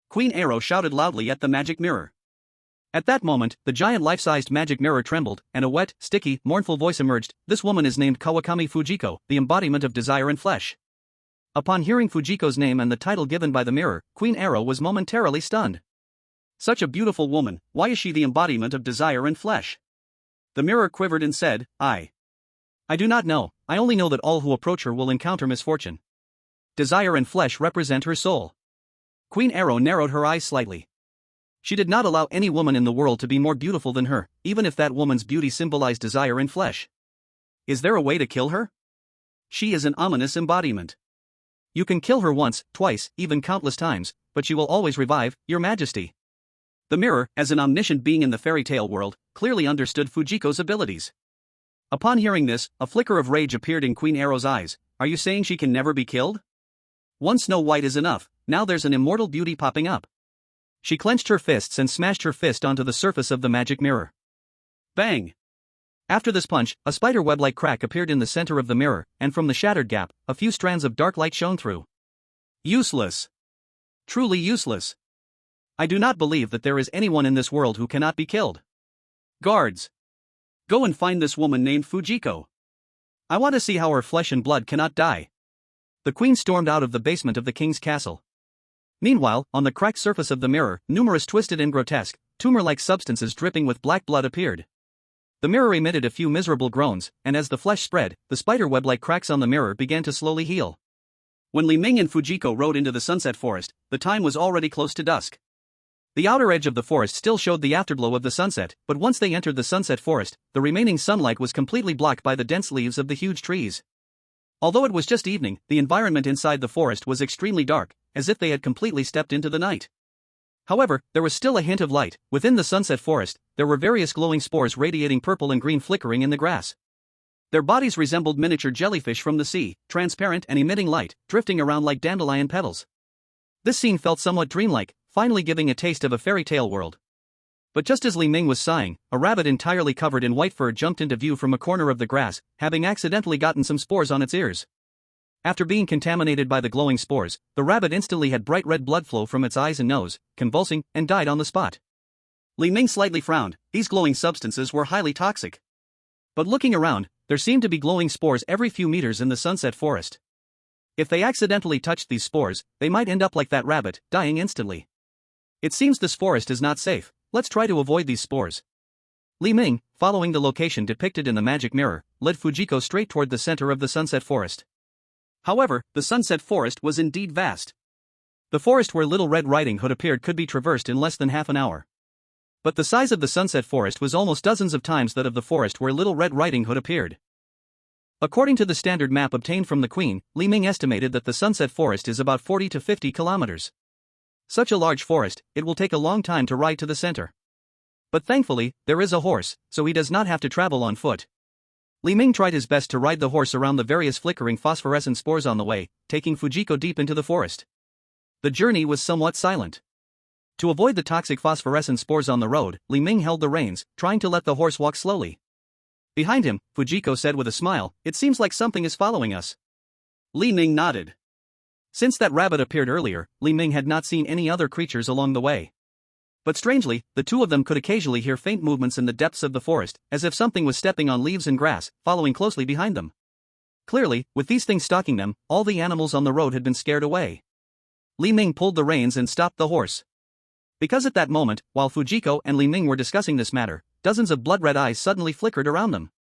Queen Arrow shouted loudly at the magic mirror. At that moment, the giant life-sized magic mirror trembled, and a wet, sticky, mournful voice emerged. This woman is named Kawakami Fujiko, the embodiment of desire in flesh. Upon hearing Fujiko's name and the title given by the mirror, Queen Arrow was momentarily stunned. Such a beautiful woman, why is she the embodiment of desire in flesh? The mirror quivered and said, I do not know, I only know that all who approach her will encounter misfortune. Desire and flesh represent her soul. Queen Arrow narrowed her eyes slightly. She did not allow any woman in the world to be more beautiful than her, even if that woman's beauty symbolized desire in flesh. Is there a way to kill her? She is an ominous embodiment. You can kill her once, twice, even countless times, but she will always revive, Your Majesty. The mirror, as an omniscient being in the fairy tale world, clearly understood Fujiko's abilities. Upon hearing this, a flicker of rage appeared in Queen Arrow's eyes. Are you saying she can never be killed? One Snow White is enough, now there's an immortal beauty popping up. She clenched her fists and smashed her fist onto the surface of the magic mirror. Bang! After this punch, a spider web-like crack appeared in the center of the mirror, and from the shattered gap, a few strands of dark light shone through. Useless. Truly useless. I do not believe that there is anyone in this world who cannot be killed. Guards! Go and find this woman named Fujiko. I want to see how her flesh and blood cannot die. The queen stormed out of the basement of the king's castle. Meanwhile, on the cracked surface of the mirror, numerous twisted and grotesque, tumor-like substances dripping with black blood appeared. The mirror emitted a few miserable groans, and as the flesh spread, the spider web-like cracks on the mirror began to slowly heal. When Li Ming and Fujiko rode into the Sunset Forest, the time was already close to dusk. The outer edge of the forest still showed the afterglow of the sunset, but once they entered the Sunset Forest, the remaining sunlight was completely blocked by the dense leaves of the huge trees. Although it was just evening, the environment inside the forest was extremely dark, as if they had completely stepped into the night. However, there was still a hint of light. Within the Sunset Forest, there were various glowing spores radiating purple and green flickering in the grass. Their bodies resembled miniature jellyfish from the sea, transparent and emitting light, drifting around like dandelion petals. This scene felt somewhat dreamlike, finally giving a taste of a fairy tale world. But just as Li Ming was sighing, a rabbit entirely covered in white fur jumped into view from a corner of the grass, having accidentally gotten some spores on its ears. After being contaminated by the glowing spores, the rabbit instantly had bright red blood flow from its eyes and nose, convulsing, and died on the spot. Li Ming slightly frowned. These glowing substances were highly toxic. But looking around, there seemed to be glowing spores every few meters in the Sunset Forest. If they accidentally touched these spores, they might end up like that rabbit, dying instantly. It seems this forest is not safe, let's try to avoid these spores. Li Ming, following the location depicted in the magic mirror, led Fujiko straight toward the center of the sunset forest. However, the sunset forest was indeed vast. The forest where Little Red Riding Hood appeared could be traversed in less than half an hour. But the size of the sunset forest was almost dozens of times that of the forest where Little Red Riding Hood appeared. According to the standard map obtained from the Queen, Li Ming estimated that the sunset forest is about 40 to 50 kilometers. Such a large forest, it will take a long time to ride to the center. But thankfully, there is a horse, so he does not have to travel on foot. Li Ming tried his best to ride the horse around the various flickering phosphorescent spores on the way, taking Fujiko deep into the forest. The journey was somewhat silent. To avoid the toxic phosphorescent spores on the road, Li Ming held the reins, trying to let the horse walk slowly. Behind him, Fujiko said with a smile, "It seems like something is following us." Li Ming nodded. Since that rabbit appeared earlier, Li Ming had not seen any other creatures along the way. But strangely, the two of them could occasionally hear faint movements in the depths of the forest, as if something was stepping on leaves and grass, following closely behind them. Clearly, with these things stalking them, all the animals on the road had been scared away. Li Ming pulled the reins and stopped the horse. Because at that moment, while Fujiko and Li Ming were discussing this matter, dozens of blood-red eyes suddenly flickered around them.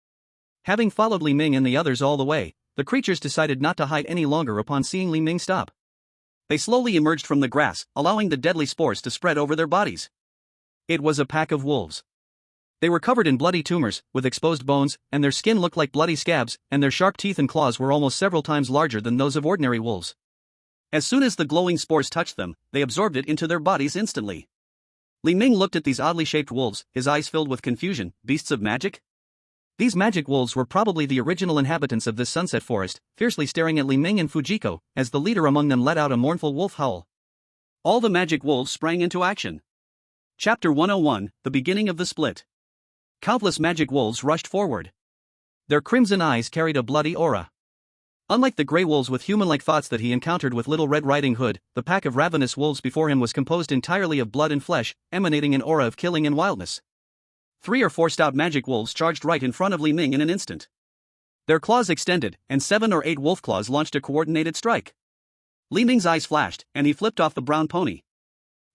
Having followed Li Ming and the others all the way, the creatures decided not to hide any longer upon seeing Li Ming stop. They slowly emerged from the grass, allowing the deadly spores to spread over their bodies. It was a pack of wolves. They were covered in bloody tumors, with exposed bones, and their skin looked like bloody scabs, and their sharp teeth and claws were almost several times larger than those of ordinary wolves. As soon as the glowing spores touched them, they absorbed it into their bodies instantly. Li Ming looked at these oddly shaped wolves, his eyes filled with confusion. Beasts of magic? These magic wolves were probably the original inhabitants of this sunset forest, fiercely staring at Li Ming and Fujiko, as the leader among them let out a mournful wolf howl. All the magic wolves sprang into action. Chapter 101, The Beginning of the Split. Countless magic wolves rushed forward. Their crimson eyes carried a bloody aura. Unlike the grey wolves with human-like thoughts that he encountered with Little Red Riding Hood, the pack of ravenous wolves before him was composed entirely of blood and flesh, emanating an aura of killing and wildness. 3 or 4 stout magic wolves charged right in front of Li Ming in an instant. Their claws extended, and 7 or 8 wolf claws launched a coordinated strike. Li Ming's eyes flashed, and he flipped off the brown pony.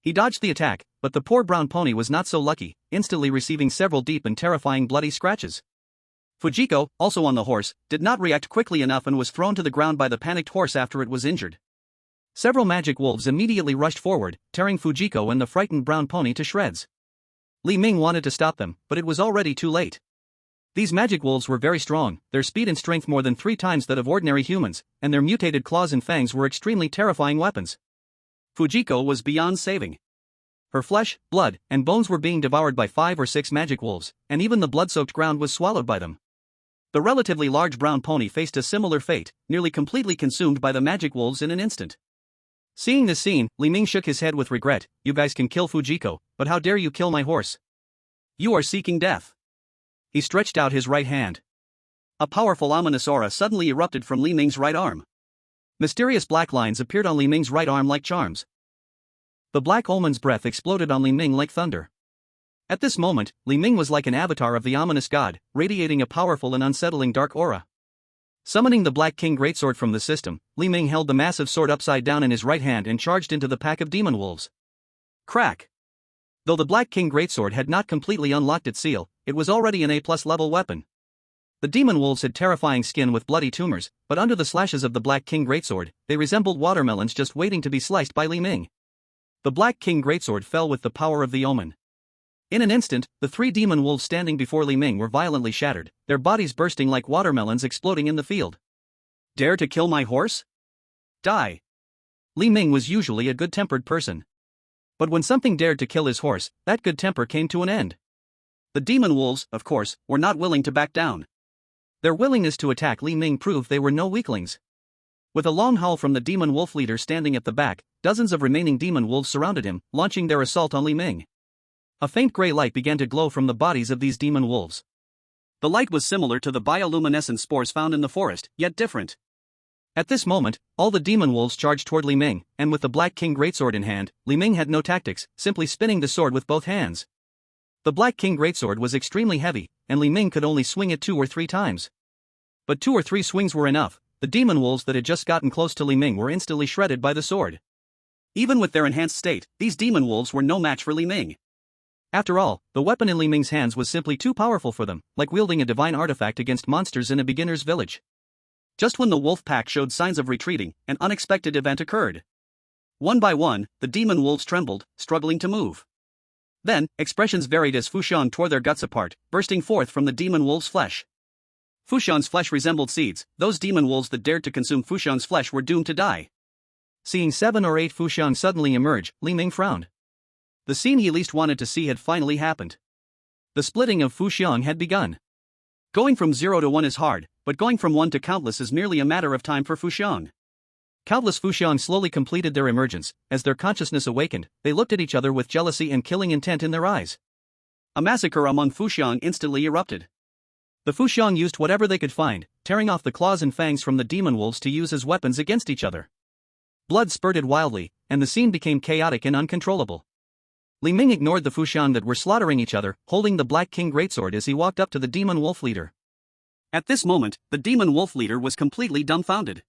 He dodged the attack, but the poor brown pony was not so lucky, instantly receiving several deep and terrifying bloody scratches. Fujiko, also on the horse, did not react quickly enough and was thrown to the ground by the panicked horse after it was injured. Several magic wolves immediately rushed forward, tearing Fujiko and the frightened brown pony to shreds. Li Ming wanted to stop them, but it was already too late. These magic wolves were very strong, their speed and strength more than 3 times that of ordinary humans, and their mutated claws and fangs were extremely terrifying weapons. Fujiko was beyond saving. Her flesh, blood, and bones were being devoured by 5 or 6 magic wolves, and even the blood-soaked ground was swallowed by them. The relatively large brown pony faced a similar fate, nearly completely consumed by the magic wolves in an instant. Seeing this scene, Li Ming shook his head with regret. "You guys can kill Fujiko, but how dare you kill my horse? You are seeking death." He stretched out his right hand. A powerful ominous aura suddenly erupted from Li Ming's right arm. Mysterious black lines appeared on Li Ming's right arm like charms. The black omen's breath exploded on Li Ming like thunder. At this moment, Li Ming was like an avatar of the ominous god, radiating a powerful and unsettling dark aura. Summoning the Black King Greatsword from the system, Li Ming held the massive sword upside down in his right hand and charged into the pack of demon wolves. Crack! Though the Black King Greatsword had not completely unlocked its seal, it was already an A+ level weapon. The demon wolves had terrifying skin with bloody tumors, but under the slashes of the Black King Greatsword, they resembled watermelons just waiting to be sliced by Li Ming. The Black King Greatsword fell with the power of the omen. In an instant, the 3 demon wolves standing before Li Ming were violently shattered, their bodies bursting like watermelons exploding in the field. "Dare to kill my horse? Die!" Li Ming was usually a good-tempered person. But when something dared to kill his horse, that good temper came to an end. The demon wolves, of course, were not willing to back down. Their willingness to attack Li Ming proved they were no weaklings. With a long howl from the demon wolf leader standing at the back, dozens of remaining demon wolves surrounded him, launching their assault on Li Ming. A faint gray light began to glow from the bodies of these demon wolves. The light was similar to the bioluminescent spores found in the forest, yet different. At this moment, all the demon wolves charged toward Li Ming, and with the Black King Greatsword in hand, Li Ming had no tactics, simply spinning the sword with both hands. The Black King Greatsword was extremely heavy, and Li Ming could only swing it 2 or 3 times. But 2 or 3 swings were enough, the demon wolves that had just gotten close to Li Ming were instantly shredded by the sword. Even with their enhanced state, these demon wolves were no match for Li Ming. After all, the weapon in Li Ming's hands was simply too powerful for them, like wielding a divine artifact against monsters in a beginner's village. Just when the wolf pack showed signs of retreating, an unexpected event occurred. One by one, the demon wolves trembled, struggling to move. Then, expressions varied as Fuxian tore their guts apart, bursting forth from the demon wolves' flesh. Fuxian's flesh resembled seeds. Those demon wolves that dared to consume Fuxian's flesh were doomed to die. Seeing 7 or 8 Fuxian suddenly emerge, Li Ming frowned. The scene he least wanted to see had finally happened. The splitting of Fuxian had begun. Going from 0 to 1 is hard, but going from 1 to countless is merely a matter of time for Fuxian. Countless Fuxian slowly completed their emergence. As their consciousness awakened, they looked at each other with jealousy and killing intent in their eyes. A massacre among Fuxian instantly erupted. The Fuxian used whatever they could find, tearing off the claws and fangs from the demon wolves to use as weapons against each other. Blood spurted wildly, and the scene became chaotic and uncontrollable. Li Ming ignored the Fuxian that were slaughtering each other, holding the Black King greatsword as he walked up to the demon wolf leader. At this moment, the demon wolf leader was completely dumbfounded.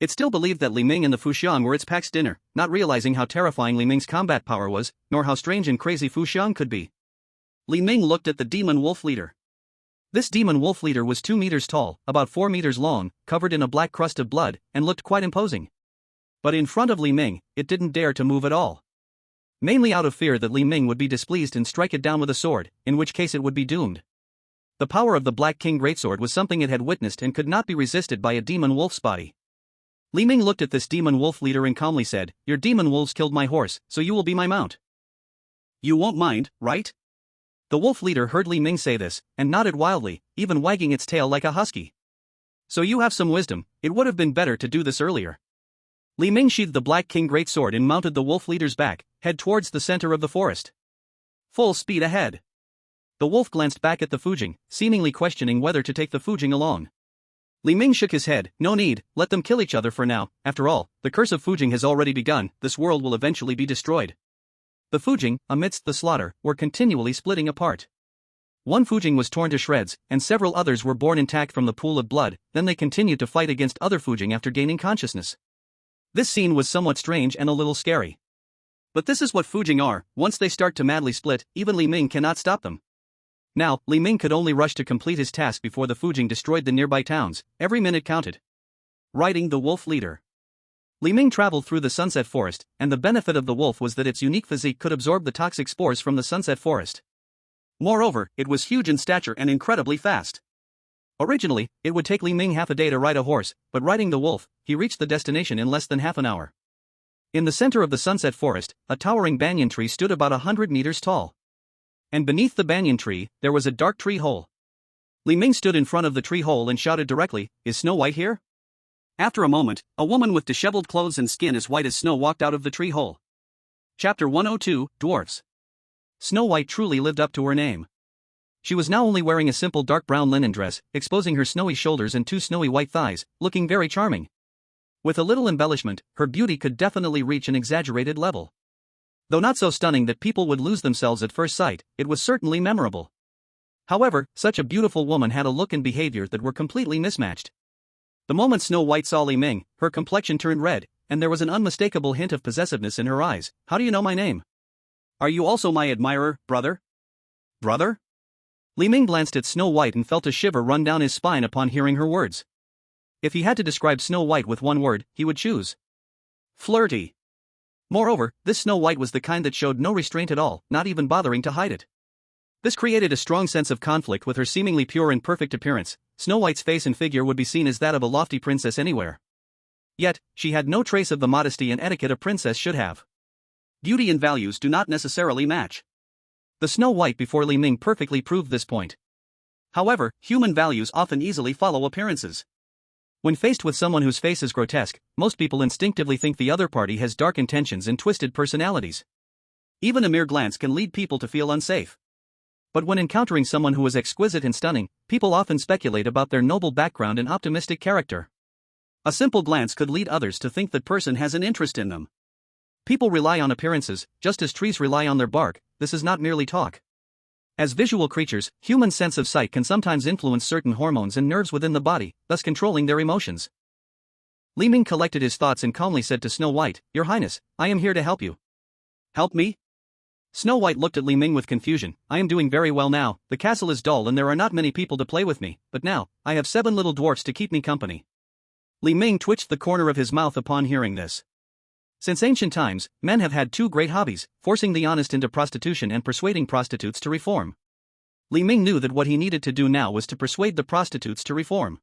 It still believed that Li Ming and the Fuxian were its pack's dinner, not realizing how terrifying Li Ming's combat power was, nor how strange and crazy Fuxian could be. Li Ming looked at the demon wolf leader. This demon wolf leader was 2 meters tall, about 4 meters long, covered in a black crust of blood, and looked quite imposing. But in front of Li Ming, it didn't dare to move at all. Mainly out of fear that Li Ming would be displeased and strike it down with a sword, in which case it would be doomed. The power of the Black King greatsword was something it had witnessed and could not be resisted by a demon wolf's body. Li Ming looked at this demon wolf leader and calmly said, "Your demon wolves killed my horse, so you will be my mount. You won't mind, right?" The wolf leader heard Li Ming say this, and nodded wildly, even wagging its tail like a husky. "So you have some wisdom. It would have been better to do this earlier." Li Ming sheathed the Black King greatsword and mounted the wolf leader's back, head towards the center of the forest. Full speed ahead. The wolf glanced back at the Fujing, seemingly questioning whether to take the Fujing along. Li Ming shook his head. "No need, let them kill each other for now. After all, the curse of Fujing has already begun. This world will eventually be destroyed." The Fujing, amidst the slaughter, were continually splitting apart. One Fujing was torn to shreds, and several others were born intact from the pool of blood. Then they continued to fight against other Fujing after gaining consciousness. This scene was somewhat strange and a little scary. But this is what Fujing are. Once they start to madly split, even Li Ming cannot stop them. Now, Li Ming could only rush to complete his task before the Fujing destroyed the nearby towns. Every minute counted. Riding the wolf leader. Li Ming traveled through the sunset forest, and the benefit of the wolf was that its unique physique could absorb the toxic spores from the sunset forest. Moreover, it was huge in stature and incredibly fast. Originally, it would take Li Ming half a day to ride a horse, but riding the wolf, he reached the destination in less than half an hour. In the center of the sunset forest, a towering banyan tree stood about 100 meters tall. And beneath the banyan tree, there was a dark tree hole. Li Ming stood in front of the tree hole and shouted directly, "Is Snow White here?" After a moment, a woman with disheveled clothes and skin as white as snow walked out of the tree hole. Chapter 102, Dwarfs. Snow White truly lived up to her name. She was now only wearing a simple dark brown linen dress, exposing her snowy shoulders and 2 snowy white thighs, looking very charming. With a little embellishment, her beauty could definitely reach an exaggerated level. Though not so stunning that people would lose themselves at first sight, it was certainly memorable. However, such a beautiful woman had a look and behavior that were completely mismatched. The moment Snow White saw Li Ming, her complexion turned red, and there was an unmistakable hint of possessiveness in her eyes. "How do you know my name? Are you also my admirer, brother?" "Brother?" Li Ming glanced at Snow White and felt a shiver run down his spine upon hearing her words. If he had to describe Snow White with one word, he would choose flirty. Moreover, this Snow White was the kind that showed no restraint at all, not even bothering to hide it. This created a strong sense of conflict with her seemingly pure and perfect appearance. Snow White's face and figure would be seen as that of a lofty princess anywhere. Yet, she had no trace of the modesty and etiquette a princess should have. Beauty and values do not necessarily match. The Snow White before Li Ming perfectly proved this point. However, human values often easily follow appearances. When faced with someone whose face is grotesque, most people instinctively think the other party has dark intentions and twisted personalities. Even a mere glance can lead people to feel unsafe. But when encountering someone who is exquisite and stunning, people often speculate about their noble background and optimistic character. A simple glance could lead others to think that person has an interest in them. People rely on appearances, just as trees rely on their bark. This is not merely talk. As visual creatures, human sense of sight can sometimes influence certain hormones and nerves within the body, thus controlling their emotions. Li Ming collected his thoughts and calmly said to Snow White, "Your Highness, I am here to help you." Help me? Snow White looked at Li Ming with confusion. "I am doing very well now, the castle is dull and there are not many people to play with me, but now, I have 7 little dwarfs to keep me company." Li Ming twitched the corner of his mouth upon hearing this. Since ancient times, men have had 2 great hobbies, forcing the honest into prostitution and persuading prostitutes to reform. Li Ming knew that what he needed to do now was to persuade the prostitutes to reform.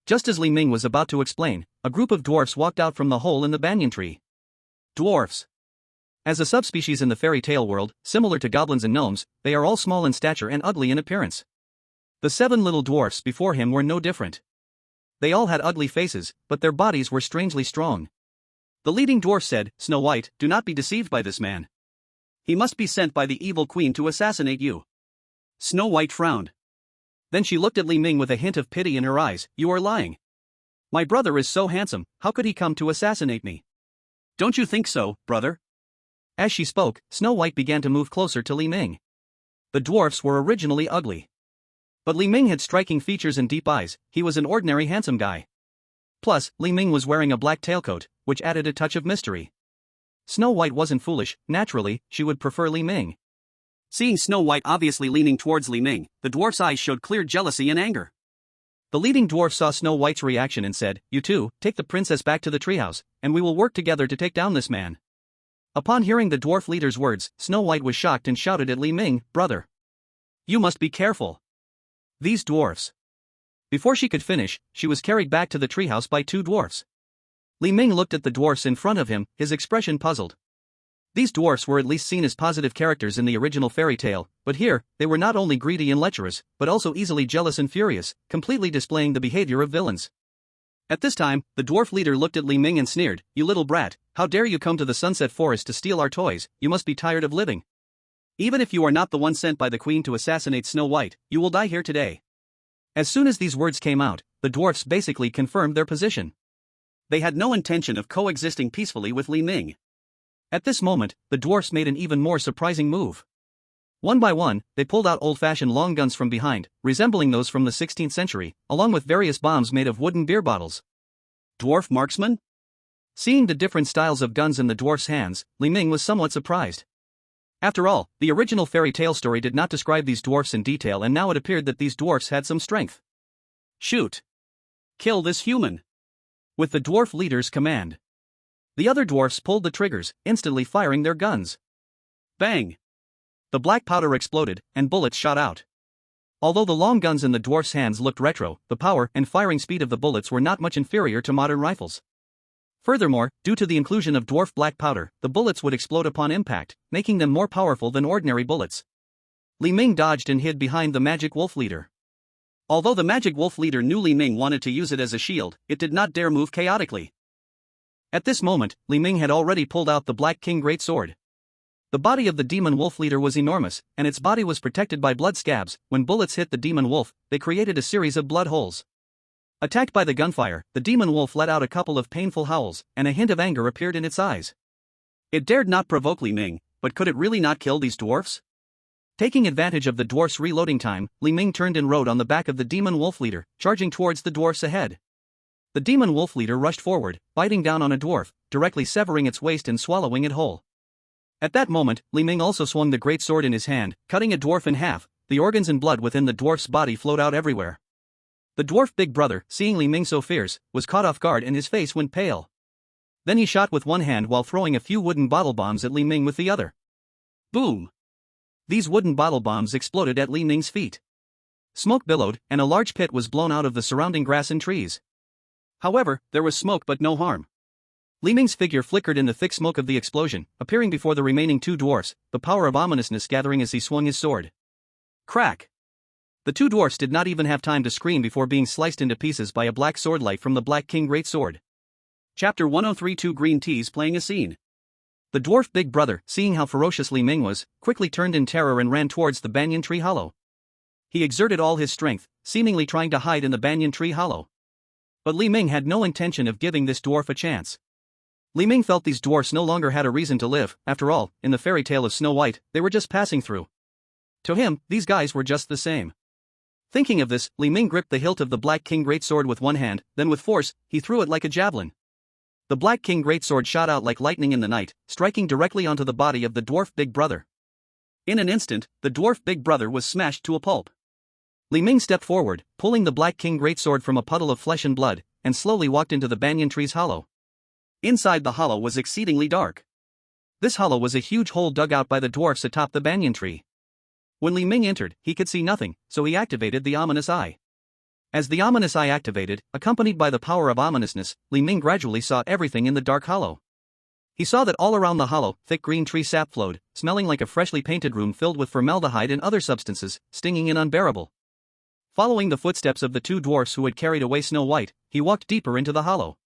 Just as Li Ming was about to explain, a group of dwarfs walked out from the hole in the banyan tree. Dwarfs. As a subspecies in the fairy tale world, similar to goblins and gnomes, they are all small in stature and ugly in appearance. The 7 little dwarfs before him were no different. They all had ugly faces, but their bodies were strangely strong. The leading dwarf said, "Snow White, do not be deceived by this man. He must be sent by the evil queen to assassinate you." Snow White frowned. Then she looked at Li Ming with a hint of pity in her eyes. "You are lying. My brother is so handsome, how could he come to assassinate me?" "Don't you think so, brother?" As she spoke, Snow White began to move closer to Li Ming. The dwarfs were originally ugly. But Li Ming had striking features and deep eyes. He was an ordinary handsome guy. Plus, Li Ming was wearing a black tailcoat, which added a touch of mystery. Snow White wasn't foolish. Naturally, she would prefer Li Ming. Seeing Snow White obviously leaning towards Li Ming, the dwarf's eyes showed clear jealousy and anger. The leading dwarf saw Snow White's reaction and said, "You two, take the princess back to the treehouse, and we will work together to take down this man." Upon hearing the dwarf leader's words, Snow White was shocked and shouted at Li Ming, "Brother, you must be careful. These dwarfs." Before she could finish, she was carried back to the treehouse by 2 dwarfs. Li Ming looked at the dwarfs in front of him, his expression puzzled. These dwarfs were at least seen as positive characters in the original fairy tale, but here, they were not only greedy and lecherous, but also easily jealous and furious, completely displaying the behavior of villains. At this time, the dwarf leader looked at Li Ming and sneered, "You little brat, how dare you come to the Sunset Forest to steal our toys? You must be tired of living. Even if you are not the one sent by the queen to assassinate Snow White, you will die here today." As soon as these words came out, the dwarfs basically confirmed their position. They had no intention of coexisting peacefully with Li Ming. At this moment, the dwarfs made an even more surprising move. One by one, they pulled out old-fashioned long guns from behind, resembling those from the 16th century, along with various bombs made of wooden beer bottles. Dwarf marksman? Seeing the different styles of guns in the dwarf's hands, Li Ming was somewhat surprised. After all, the original fairy tale story did not describe these dwarfs in detail, and now it appeared that these dwarfs had some strength. "Shoot! Kill this human!" With the dwarf leader's command. The other dwarfs pulled the triggers, instantly firing their guns. Bang! The black powder exploded, and bullets shot out. Although the long guns in the dwarf's hands looked retro, the power and firing speed of the bullets were not much inferior to modern rifles. Furthermore, due to the inclusion of dwarf black powder, the bullets would explode upon impact, making them more powerful than ordinary bullets. Li Ming dodged and hid behind the magic wolf leader. Although the magic wolf leader knew Li Ming wanted to use it as a shield, it did not dare move chaotically. At this moment, Li Ming had already pulled out the Black King greatsword. The body of the demon wolf leader was enormous, and its body was protected by blood scabs. When bullets hit the demon wolf, they created a series of blood holes. Attacked by the gunfire, the demon wolf let out a couple of painful howls, and a hint of anger appeared in its eyes. It dared not provoke Li Ming, but could it really not kill these dwarfs? Taking advantage of the dwarf's reloading time, Li Ming turned and rode on the back of the demon wolf leader, charging towards the dwarfs ahead. The demon wolf leader rushed forward, biting down on a dwarf, directly severing its waist and swallowing it whole. At that moment, Li Ming also swung the great sword in his hand, cutting a dwarf in half. The organs and blood within the dwarf's body flowed out everywhere. The dwarf big brother, seeing Li Ming so fierce, was caught off guard and his face went pale. Then he shot with one hand while throwing a few wooden bottle bombs at Li Ming with the other. Boom! These wooden bottle bombs exploded at Li Ming's feet. Smoke billowed, and a large pit was blown out of the surrounding grass and trees. However, there was smoke but no harm. Li Ming's figure flickered in the thick smoke of the explosion, appearing before the remaining 2 dwarfs, the power of ominousness gathering as he swung his sword. Crack! The 2 dwarfs did not even have time to scream before being sliced into pieces by a black swordlight from the Black King greatsword. Chapter 103. 2 green teas playing a scene. The dwarf big brother, seeing how ferocious Li Ming was, quickly turned in terror and ran towards the banyan tree hollow. He exerted all his strength, seemingly trying to hide in the banyan tree hollow. But Li Ming had no intention of giving this dwarf a chance. Li Ming felt these dwarfs no longer had a reason to live. After all, in the fairy tale of Snow White, they were just passing through. To him, these guys were just the same. Thinking of this, Li Ming gripped the hilt of the Black King greatsword with one hand, then with force, he threw it like a javelin. The Black King greatsword shot out like lightning in the night, striking directly onto the body of the dwarf Big Brother. In an instant, the dwarf Big Brother was smashed to a pulp. Li Ming stepped forward, pulling the Black King greatsword from a puddle of flesh and blood, and slowly walked into the banyan tree's hollow. Inside the hollow was exceedingly dark. This hollow was a huge hole dug out by the dwarfs atop the banyan tree. When Li Ming entered, he could see nothing, so he activated the ominous eye. As the ominous eye activated, accompanied by the power of ominousness, Li Ming gradually saw everything in the dark hollow. He saw that all around the hollow, thick green tree sap flowed, smelling like a freshly painted room filled with formaldehyde and other substances, stinging and unbearable. Following the footsteps of the two dwarfs who had carried away Snow White, he walked deeper into the hollow.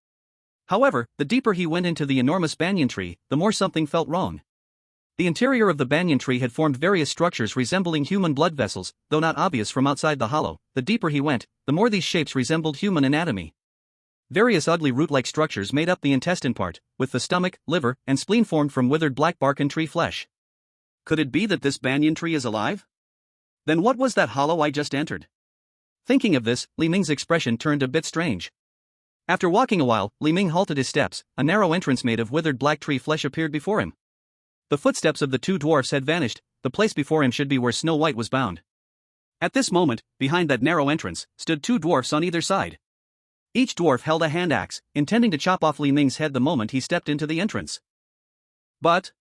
However, the deeper he went into the enormous banyan tree, the more something felt wrong. The interior of the banyan tree had formed various structures resembling human blood vessels, though not obvious from outside the hollow. The deeper he went, the more these shapes resembled human anatomy. Various ugly root-like structures made up the intestine part, with the stomach, liver, and spleen formed from withered black bark and tree flesh. Could it be that this banyan tree is alive? Then what was that hollow I just entered? Thinking of this, Li Ming's expression turned a bit strange. After walking a while, Li Ming halted his steps. A narrow entrance made of withered black tree flesh appeared before him. The footsteps of the two dwarfs had vanished. The place before him should be where Snow White was bound. At this moment, behind that narrow entrance, stood two dwarfs on either side. Each dwarf held a hand axe, intending to chop off Li Ming's head the moment he stepped into the entrance. But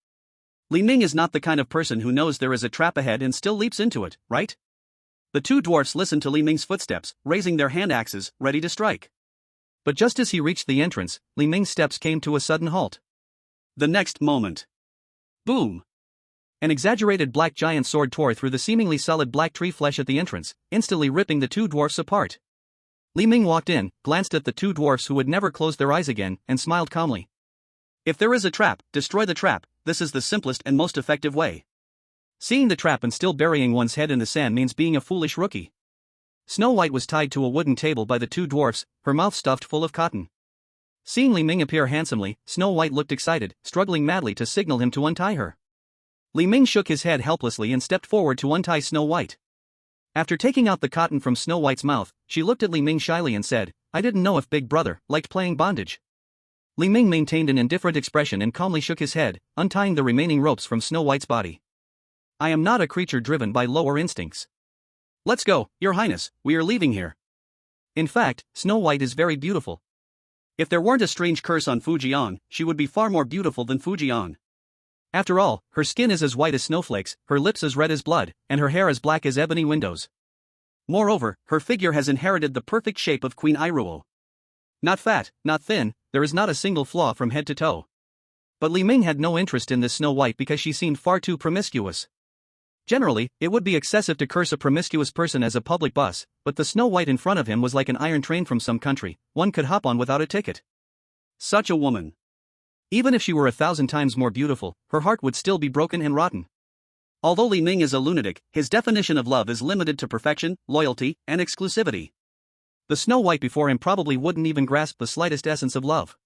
Li Ming is not the kind of person who knows there is a trap ahead and still leaps into it, right? The two dwarfs listened to Li Ming's footsteps, raising their hand axes, ready to strike. But just as he reached the entrance, Li Ming's steps came to a sudden halt. The next moment, boom! An exaggerated black giant sword tore through the seemingly solid black tree flesh at the entrance, instantly ripping the two dwarfs apart. Li Ming walked in, glanced at the two dwarfs who would never close their eyes again, and smiled calmly. If there is a trap, destroy the trap. This is the simplest and most effective way. Seeing the trap and still burying one's head in the sand means being a foolish rookie. Snow White was tied to a wooden table by the two dwarfs, her mouth stuffed full of cotton. Seeing Li Ming appear handsomely, Snow White looked excited, struggling madly to signal him to untie her. Li Ming shook his head helplessly and stepped forward to untie Snow White. After taking out the cotton from Snow White's mouth, she looked at Li Ming shyly and said, "I didn't know if Big Brother liked playing bondage." Li Ming maintained an indifferent expression and calmly shook his head, untying the remaining ropes from Snow White's body. "I am not a creature driven by lower instincts. Let's go, Your Highness, we are leaving here." In fact, Snow White is very beautiful. If there weren't a strange curse on Fujian, she would be far more beautiful than Fujian. After all, her skin is as white as snowflakes, her lips as red as blood, and her hair as black as ebony windows. Moreover, her figure has inherited the perfect shape of Queen Iruo. Not fat, not thin, there is not a single flaw from head to toe. But Li Ming had no interest in this Snow White because she seemed far too promiscuous. Generally, it would be excessive to curse a promiscuous person as a public bus, but the Snow White in front of him was like an iron train from some country, one could hop on without a ticket. Such a woman. Even if she were 1,000 times more beautiful, her heart would still be broken and rotten. Although Li Ming is a lunatic, his definition of love is limited to perfection, loyalty, and exclusivity. The Snow White before him probably wouldn't even grasp the slightest essence of love.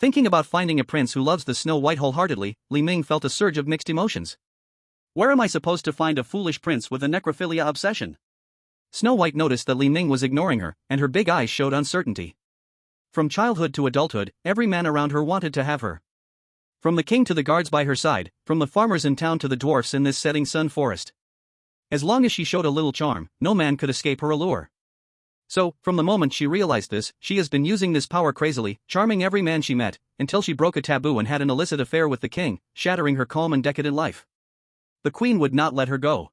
Thinking about finding a prince who loves the Snow White wholeheartedly, Li Ming felt a surge of mixed emotions. Where am I supposed to find a foolish prince with a necrophilia obsession? Snow White noticed that Li Ming was ignoring her, and her big eyes showed uncertainty. From childhood to adulthood, every man around her wanted to have her. From the king to the guards by her side, from the farmers in town to the dwarfs in this setting sun forest. As long as she showed a little charm, no man could escape her allure. So, from the moment she realized this, she has been using this power crazily, charming every man she met, until she broke a taboo and had an illicit affair with the king, shattering her calm and decadent life. The queen would not let her go.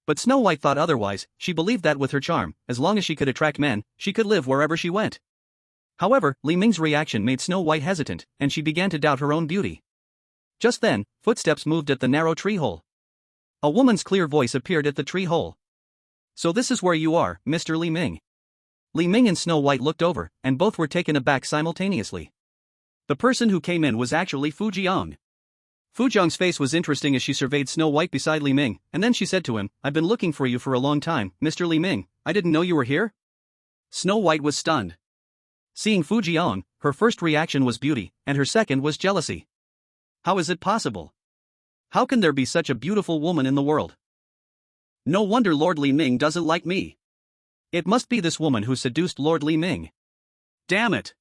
But Snow White thought otherwise. She believed that with her charm, as long as she could attract men, she could live wherever she went. However, Li Ming's reaction made Snow White hesitant, and she began to doubt her own beauty. Just then, footsteps moved at the narrow tree hole. A woman's clear voice appeared at the tree hole. "So this is where you are, Mr. Li Ming." Li Ming and Snow White looked over, and both were taken aback simultaneously. The person who came in was actually Fujiang. Fujiang's face was interesting as she surveyed Snow White beside Li Ming, and then she said to him, "I've been looking for you for a long time, Mr. Li Ming. I didn't know you were here?" Snow White was stunned. Seeing Fujiang, her first reaction was beauty, and her second was jealousy. How is it possible? How can there be such a beautiful woman in the world? No wonder Lord Li Ming doesn't like me. It must be this woman who seduced Lord Li Ming. Damn it!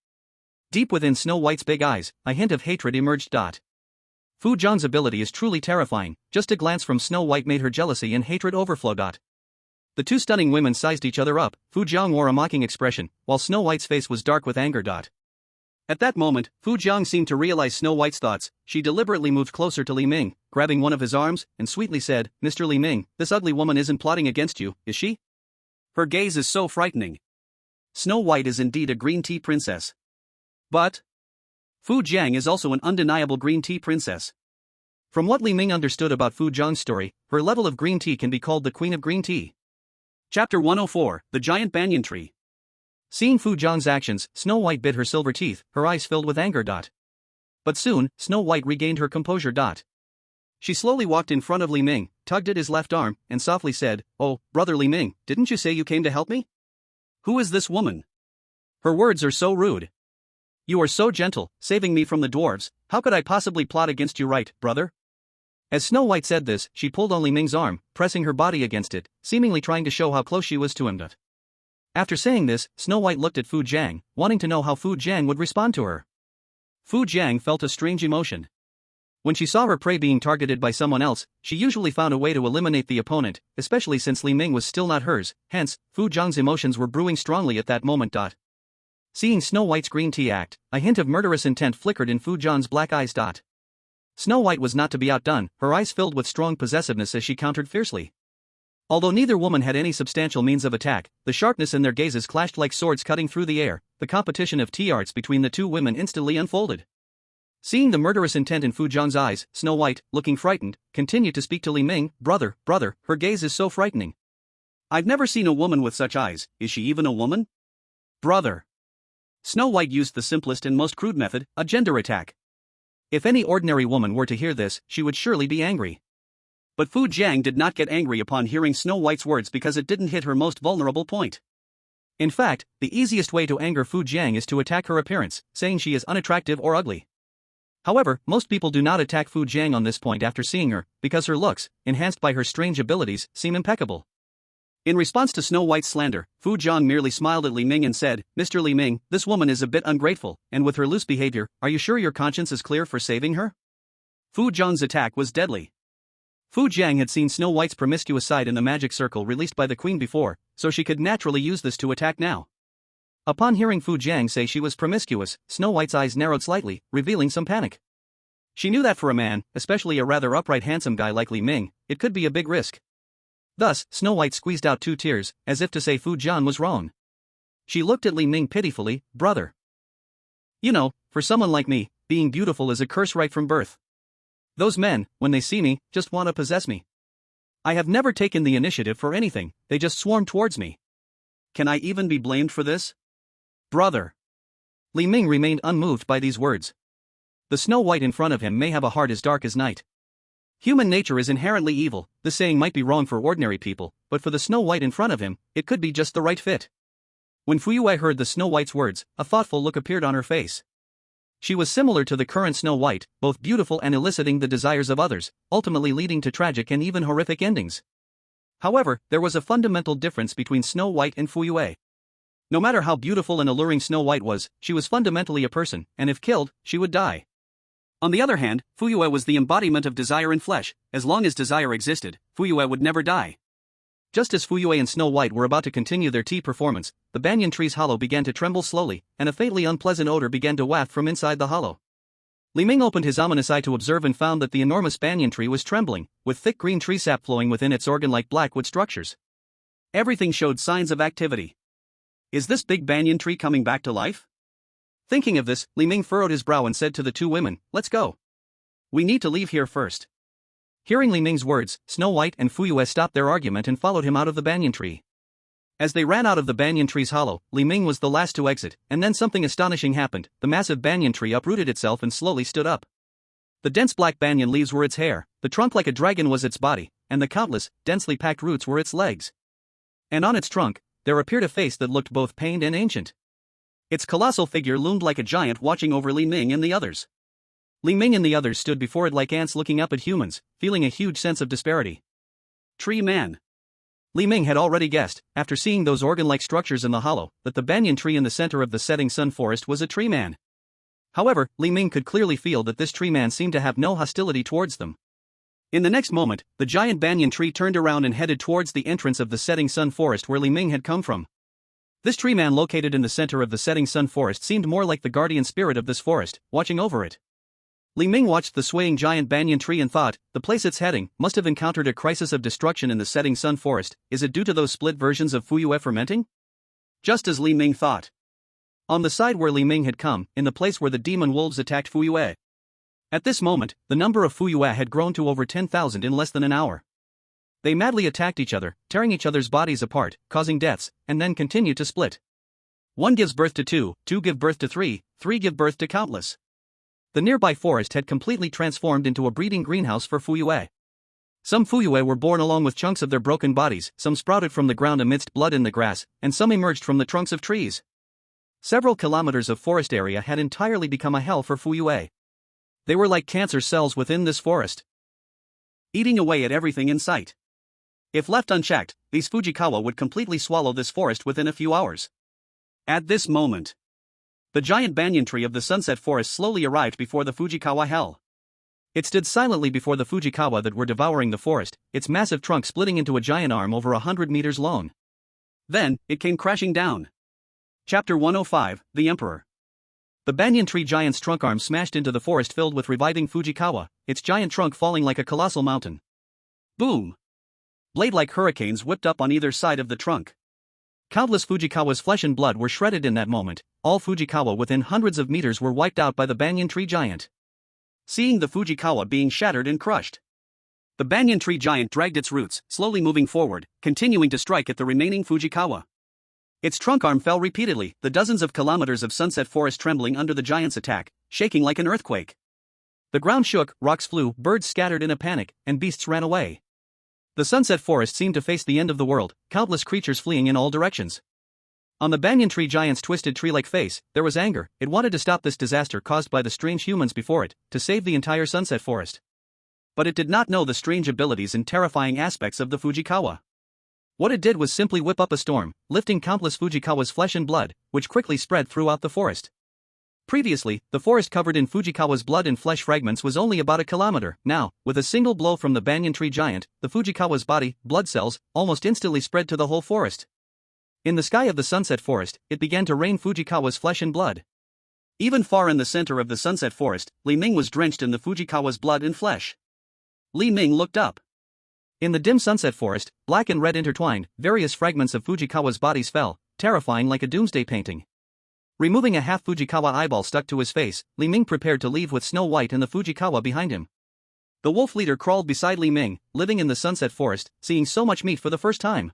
Deep within Snow White's big eyes, a hint of hatred emerged. Fu Zhang's ability is truly terrifying, just a glance from Snow White made her jealousy and hatred overflow. The two stunning women sized each other up. Fu Zhang wore a mocking expression, while Snow White's face was dark with anger. At that moment, Fu Zhang seemed to realize Snow White's thoughts. She deliberately moved closer to Li Ming, grabbing one of his arms, and sweetly said, "Mr. Li Ming, this ugly woman isn't plotting against you, is she? Her gaze is so frightening. Snow White is indeed a green tea princess. But Fu Zhang is also an undeniable green tea princess." From what Li Ming understood about Fu Zhang's story, her level of green tea can be called the Queen of Green Tea. Chapter 104, The Giant Banyan Tree. Seeing Fu Zhang's actions, Snow White bit her silver teeth, her eyes filled with anger. But soon, Snow White regained her composure. She slowly walked in front of Li Ming, tugged at his left arm, and softly said, "Oh, brother Li Ming, didn't you say you came to help me? Who is this woman? Her words are so rude. You are so gentle, saving me from the dwarves. How could I possibly plot against you, right, brother?" As Snow White said this, she pulled on Li Ming's arm, pressing her body against it, seemingly trying to show how close she was to him. After saying this, Snow White looked at Fu Zhang, wanting to know how Fu Zhang would respond to her. Fu Zhang felt a strange emotion. When she saw her prey being targeted by someone else, she usually found a way to eliminate the opponent, especially since Li Ming was still not hers. Hence, Fu Zhang's emotions were brewing strongly at that moment. Seeing Snow White's green tea act, a hint of murderous intent flickered in Fu Zhang's black eyes. Snow White was not to be outdone, her eyes filled with strong possessiveness as she countered fiercely. Although neither woman had any substantial means of attack, the sharpness in their gazes clashed like swords cutting through the air. The competition of tea arts between the two women instantly unfolded. Seeing the murderous intent in Fu Zhang's eyes, Snow White, looking frightened, continued to speak to Li Ming. Brother, her gaze is so frightening. I've never seen a woman with such eyes. Is she even a woman? Brother." Snow White used the simplest and most crude method, a gender attack. If any ordinary woman were to hear this, she would surely be angry. But Fu Zhang did not get angry upon hearing Snow White's words because it didn't hit her most vulnerable point. In fact, the easiest way to anger Fu Zhang is to attack her appearance, saying she is unattractive or ugly. However, most people do not attack Fu Zhang on this point after seeing her, because her looks, enhanced by her strange abilities, seem impeccable. In response to Snow White's slander, Fu Zhang merely smiled at Li Ming and said, "Mr. Li Ming, this woman is a bit ungrateful, and with her loose behavior, are you sure your conscience is clear for saving her?" Fu Zhang's attack was deadly. Fu Zhang had seen Snow White's promiscuous side in the magic circle released by the queen before, so she could naturally use this to attack now. Upon hearing Fu Zhang say she was promiscuous, Snow White's eyes narrowed slightly, revealing some panic. She knew that for a man, especially a rather upright handsome guy like Li Ming, it could be a big risk. Thus, Snow White squeezed out 2 tears, as if to say Fu Zhang was wrong. She looked at Li Ming pitifully. "Brother. You know, for someone like me, being beautiful is a curse right from birth. Those men, when they see me, just want to possess me. I have never taken the initiative for anything, they just swarm towards me. Can I even be blamed for this? Brother." Li Ming remained unmoved by these words. The Snow White in front of him may have a heart as dark as night. Human nature is inherently evil. This saying might be wrong for ordinary people, but for the Snow White in front of him, it could be just the right fit. When Fuyue heard the Snow White's words, a thoughtful look appeared on her face. She was similar to the current Snow White, both beautiful and eliciting the desires of others, ultimately leading to tragic and even horrific endings. However, there was a fundamental difference between Snow White and Fuyue. No matter how beautiful and alluring Snow White was, she was fundamentally a person, and if killed, she would die. On the other hand, Fuyue was the embodiment of desire in flesh. As long as desire existed, Fuyue would never die. Just as Fuyue and Snow White were about to continue their tea performance, the banyan tree's hollow began to tremble slowly, and a faintly unpleasant odor began to waft from inside the hollow. Li Ming opened his ominous eye to observe and found that the enormous banyan tree was trembling, with thick green tree sap flowing within its organ-like blackwood structures. Everything showed signs of activity. Is this big banyan tree coming back to life? Thinking of this, Li Ming furrowed his brow and said to the 2 women, "Let's go. We need to leave here first." Hearing Li Ming's words, Snow White and Fuyue stopped their argument and followed him out of the banyan tree. As they ran out of the banyan tree's hollow, Li Ming was the last to exit, and then something astonishing happened. The massive banyan tree uprooted itself and slowly stood up. The dense black banyan leaves were its hair, the trunk like a dragon was its body, and the countless, densely packed roots were its legs. And on its trunk, there appeared a face that looked both pained and ancient. Its colossal figure loomed like a giant watching over Li Ming and the others. Li Ming and the others stood before it like ants looking up at humans, feeling a huge sense of disparity. Tree man. Li Ming had already guessed, after seeing those organ-like structures in the hollow, that the banyan tree in the center of the setting sun forest was a tree man. However, Li Ming could clearly feel that this tree man seemed to have no hostility towards them. In the next moment, the giant banyan tree turned around and headed towards the entrance of the setting sun forest where Li Ming had come from. This tree man located in the center of the setting sun forest seemed more like the guardian spirit of this forest, watching over it. Li Ming watched the swaying giant banyan tree and thought, the place it's heading must have encountered a crisis of destruction in the setting sun forest. Is it due to those split versions of Fuyue fermenting? Just as Li Ming thought. On the side where Li Ming had come, in the place where the demon wolves attacked Fuyue. At this moment, the number of Fuyue had grown to over 10,000 in less than an hour. They madly attacked each other, tearing each other's bodies apart, causing deaths, and then continued to split. One gives birth to two give birth to three give birth to countless. The nearby forest had completely transformed into a breeding greenhouse for Fuyue. Some Fuyue were born along with chunks of their broken bodies, some sprouted from the ground amidst blood in the grass, and some emerged from the trunks of trees. Several kilometers of forest area had entirely become a hell for Fuyue. They were like cancer cells within this forest, eating away at everything in sight. If left unchecked, these Fujikawa would completely swallow this forest within a few hours. At this moment, the giant banyan tree of the sunset forest slowly arrived before the Fujikawa hell. It stood silently before the Fujikawa that were devouring the forest, its massive trunk splitting into a giant arm over 100 meters long. Then, it came crashing down. Chapter 105, The Emperor. The banyan tree giant's trunk arm smashed into the forest filled with reviving Fujikawa, its giant trunk falling like a colossal mountain. Boom! Blade-like hurricanes whipped up on either side of the trunk. Countless Fujikawa's flesh and blood were shredded in that moment. All Fujikawa within hundreds of meters were wiped out by the banyan tree giant. Seeing the Fujikawa being shattered and crushed, the banyan tree giant dragged its roots, slowly moving forward, continuing to strike at the remaining Fujikawa. Its trunk arm fell repeatedly, the dozens of kilometers of sunset forest trembling under the giant's attack, shaking like an earthquake. The ground shook, rocks flew, birds scattered in a panic, and beasts ran away. The sunset forest seemed to face the end of the world, countless creatures fleeing in all directions. On the banyan tree giant's twisted tree-like face, there was anger. It wanted to stop this disaster caused by the strange humans before it, to save the entire sunset forest. But it did not know the strange abilities and terrifying aspects of the Fujikawa. What it did was simply whip up a storm, lifting countless Fujikawa's flesh and blood, which quickly spread throughout the forest. Previously, the forest covered in Fujikawa's blood and flesh fragments was only about a kilometer. Now, with a single blow from the banyan tree giant, the Fujikawa's body, blood cells, almost instantly spread to the whole forest. In the sky of the sunset forest, it began to rain Fujikawa's flesh and blood. Even far in the center of the sunset forest, Li Ming was drenched in the Fujikawa's blood and flesh. Li Ming looked up. In the dim sunset forest, black and red intertwined, various fragments of Fujikawa's bodies fell, terrifying like a doomsday painting. Removing a half Fujikawa eyeball stuck to his face, Li Ming prepared to leave with Snow White and the Fujikawa behind him. The wolf leader crawled beside Li Ming, living in the sunset forest, seeing so much meat for the first time.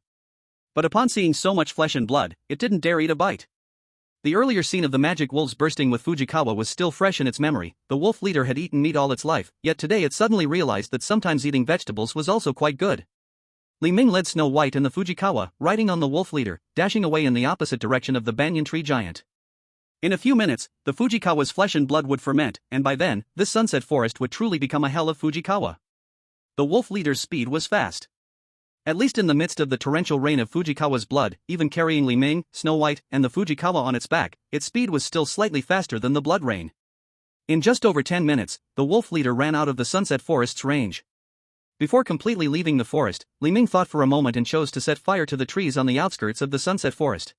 But upon seeing so much flesh and blood, it didn't dare eat a bite. The earlier scene of the magic wolves bursting with Fujikawa was still fresh in its memory. The wolf leader had eaten meat all its life, yet today it suddenly realized that sometimes eating vegetables was also quite good. Li Ming led Snow White and the Fujikawa, riding on the wolf leader, dashing away in the opposite direction of the banyan tree giant. In a few minutes, the Fujikawa's flesh and blood would ferment, and by then, this sunset forest would truly become a hell of Fujikawa. The wolf leader's speed was fast. At least in the midst of the torrential rain of Fujikawa's blood, even carrying Li Ming, Snow White, and the Fujikawa on its back, its speed was still slightly faster than the blood rain. In just over 10 minutes, the wolf leader ran out of the sunset forest's range. Before completely leaving the forest, Li Ming thought for a moment and chose to set fire to the trees on the outskirts of the sunset forest.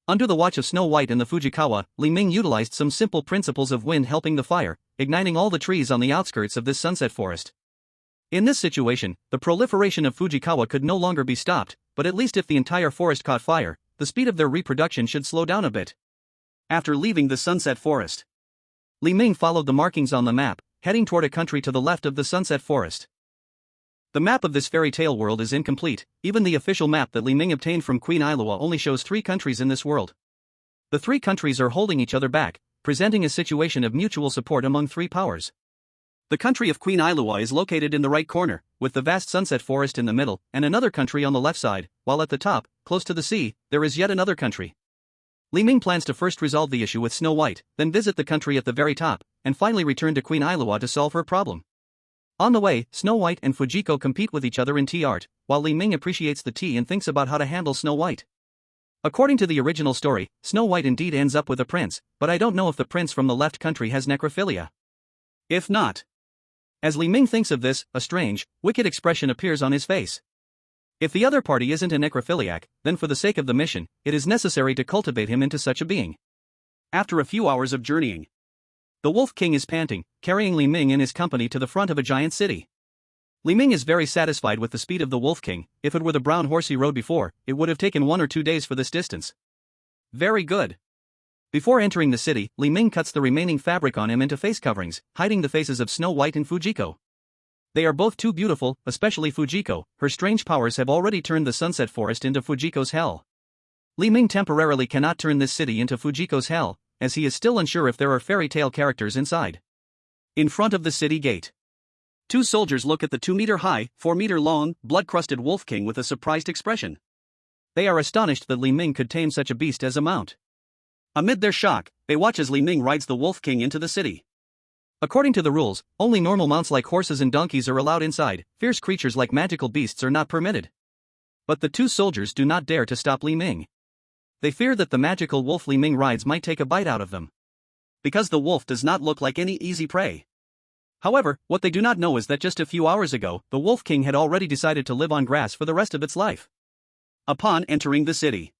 Under the watch of Snow White and the Fujikawa, Li Ming utilized some simple principles of wind helping the fire, igniting all the trees on the outskirts of this sunset forest. In this situation, the proliferation of Fujikawa could no longer be stopped, but at least if the entire forest caught fire, the speed of their reproduction should slow down a bit. After leaving the sunset forest, Li Ming followed the markings on the map, heading toward a country to the left of the sunset forest. The map of this fairy tale world is incomplete. Even the official map that Li Ming obtained from Queen Ailua only shows 3 countries in this world. The 3 countries are holding each other back, presenting a situation of mutual support among 3 powers. The country of Queen Ailua is located in the right corner, with the vast sunset forest in the middle, and another country on the left side, while at the top, close to the sea, there is yet another country. Li Ming plans to first resolve the issue with Snow White, then visit the country at the very top, and finally return to Queen Ailua to solve her problem. On the way, Snow White and Fujiko compete with each other in tea art, while Li Ming appreciates the tea and thinks about how to handle Snow White. According to the original story, Snow White indeed ends up with a prince, but I don't know if the prince from the left country has necrophilia. If not. As Li Ming thinks of this, a strange, wicked expression appears on his face. If the other party isn't a necrophiliac, then for the sake of the mission, it is necessary to cultivate him into such a being. After a few hours of journeying, the Wolf King is panting, carrying Li Ming in his company to the front of a giant city. Li Ming is very satisfied with the speed of the Wolf King. If it were the brown horse he rode before, it would have taken 1 or 2 days for this distance. Very good. Before entering the city, Li Ming cuts the remaining fabric on him into face coverings, hiding the faces of Snow White and Fujiko. They are both too beautiful, especially Fujiko. Her strange powers have already turned the Sunset Forest into Fujiko's hell. Li Ming temporarily cannot turn this city into Fujiko's hell, as he is still unsure if there are fairy tale characters inside. In front of the city gate, 2 soldiers look at the 2-meter-high, 4-meter-long, blood-crusted Wolf King with a surprised expression. They are astonished that Li Ming could tame such a beast as a mount. Amid their shock, they watch as Li Ming rides the Wolf King into the city. According to the rules, only normal mounts like horses and donkeys are allowed inside. Fierce creatures like magical beasts are not permitted. But the 2 soldiers do not dare to stop Li Ming. They fear that the magical wolf Li Ming rides might take a bite out of them. Because the wolf does not look like any easy prey. However, what they do not know is that just a few hours ago, the Wolf King had already decided to live on grass for the rest of its life. Upon entering the city,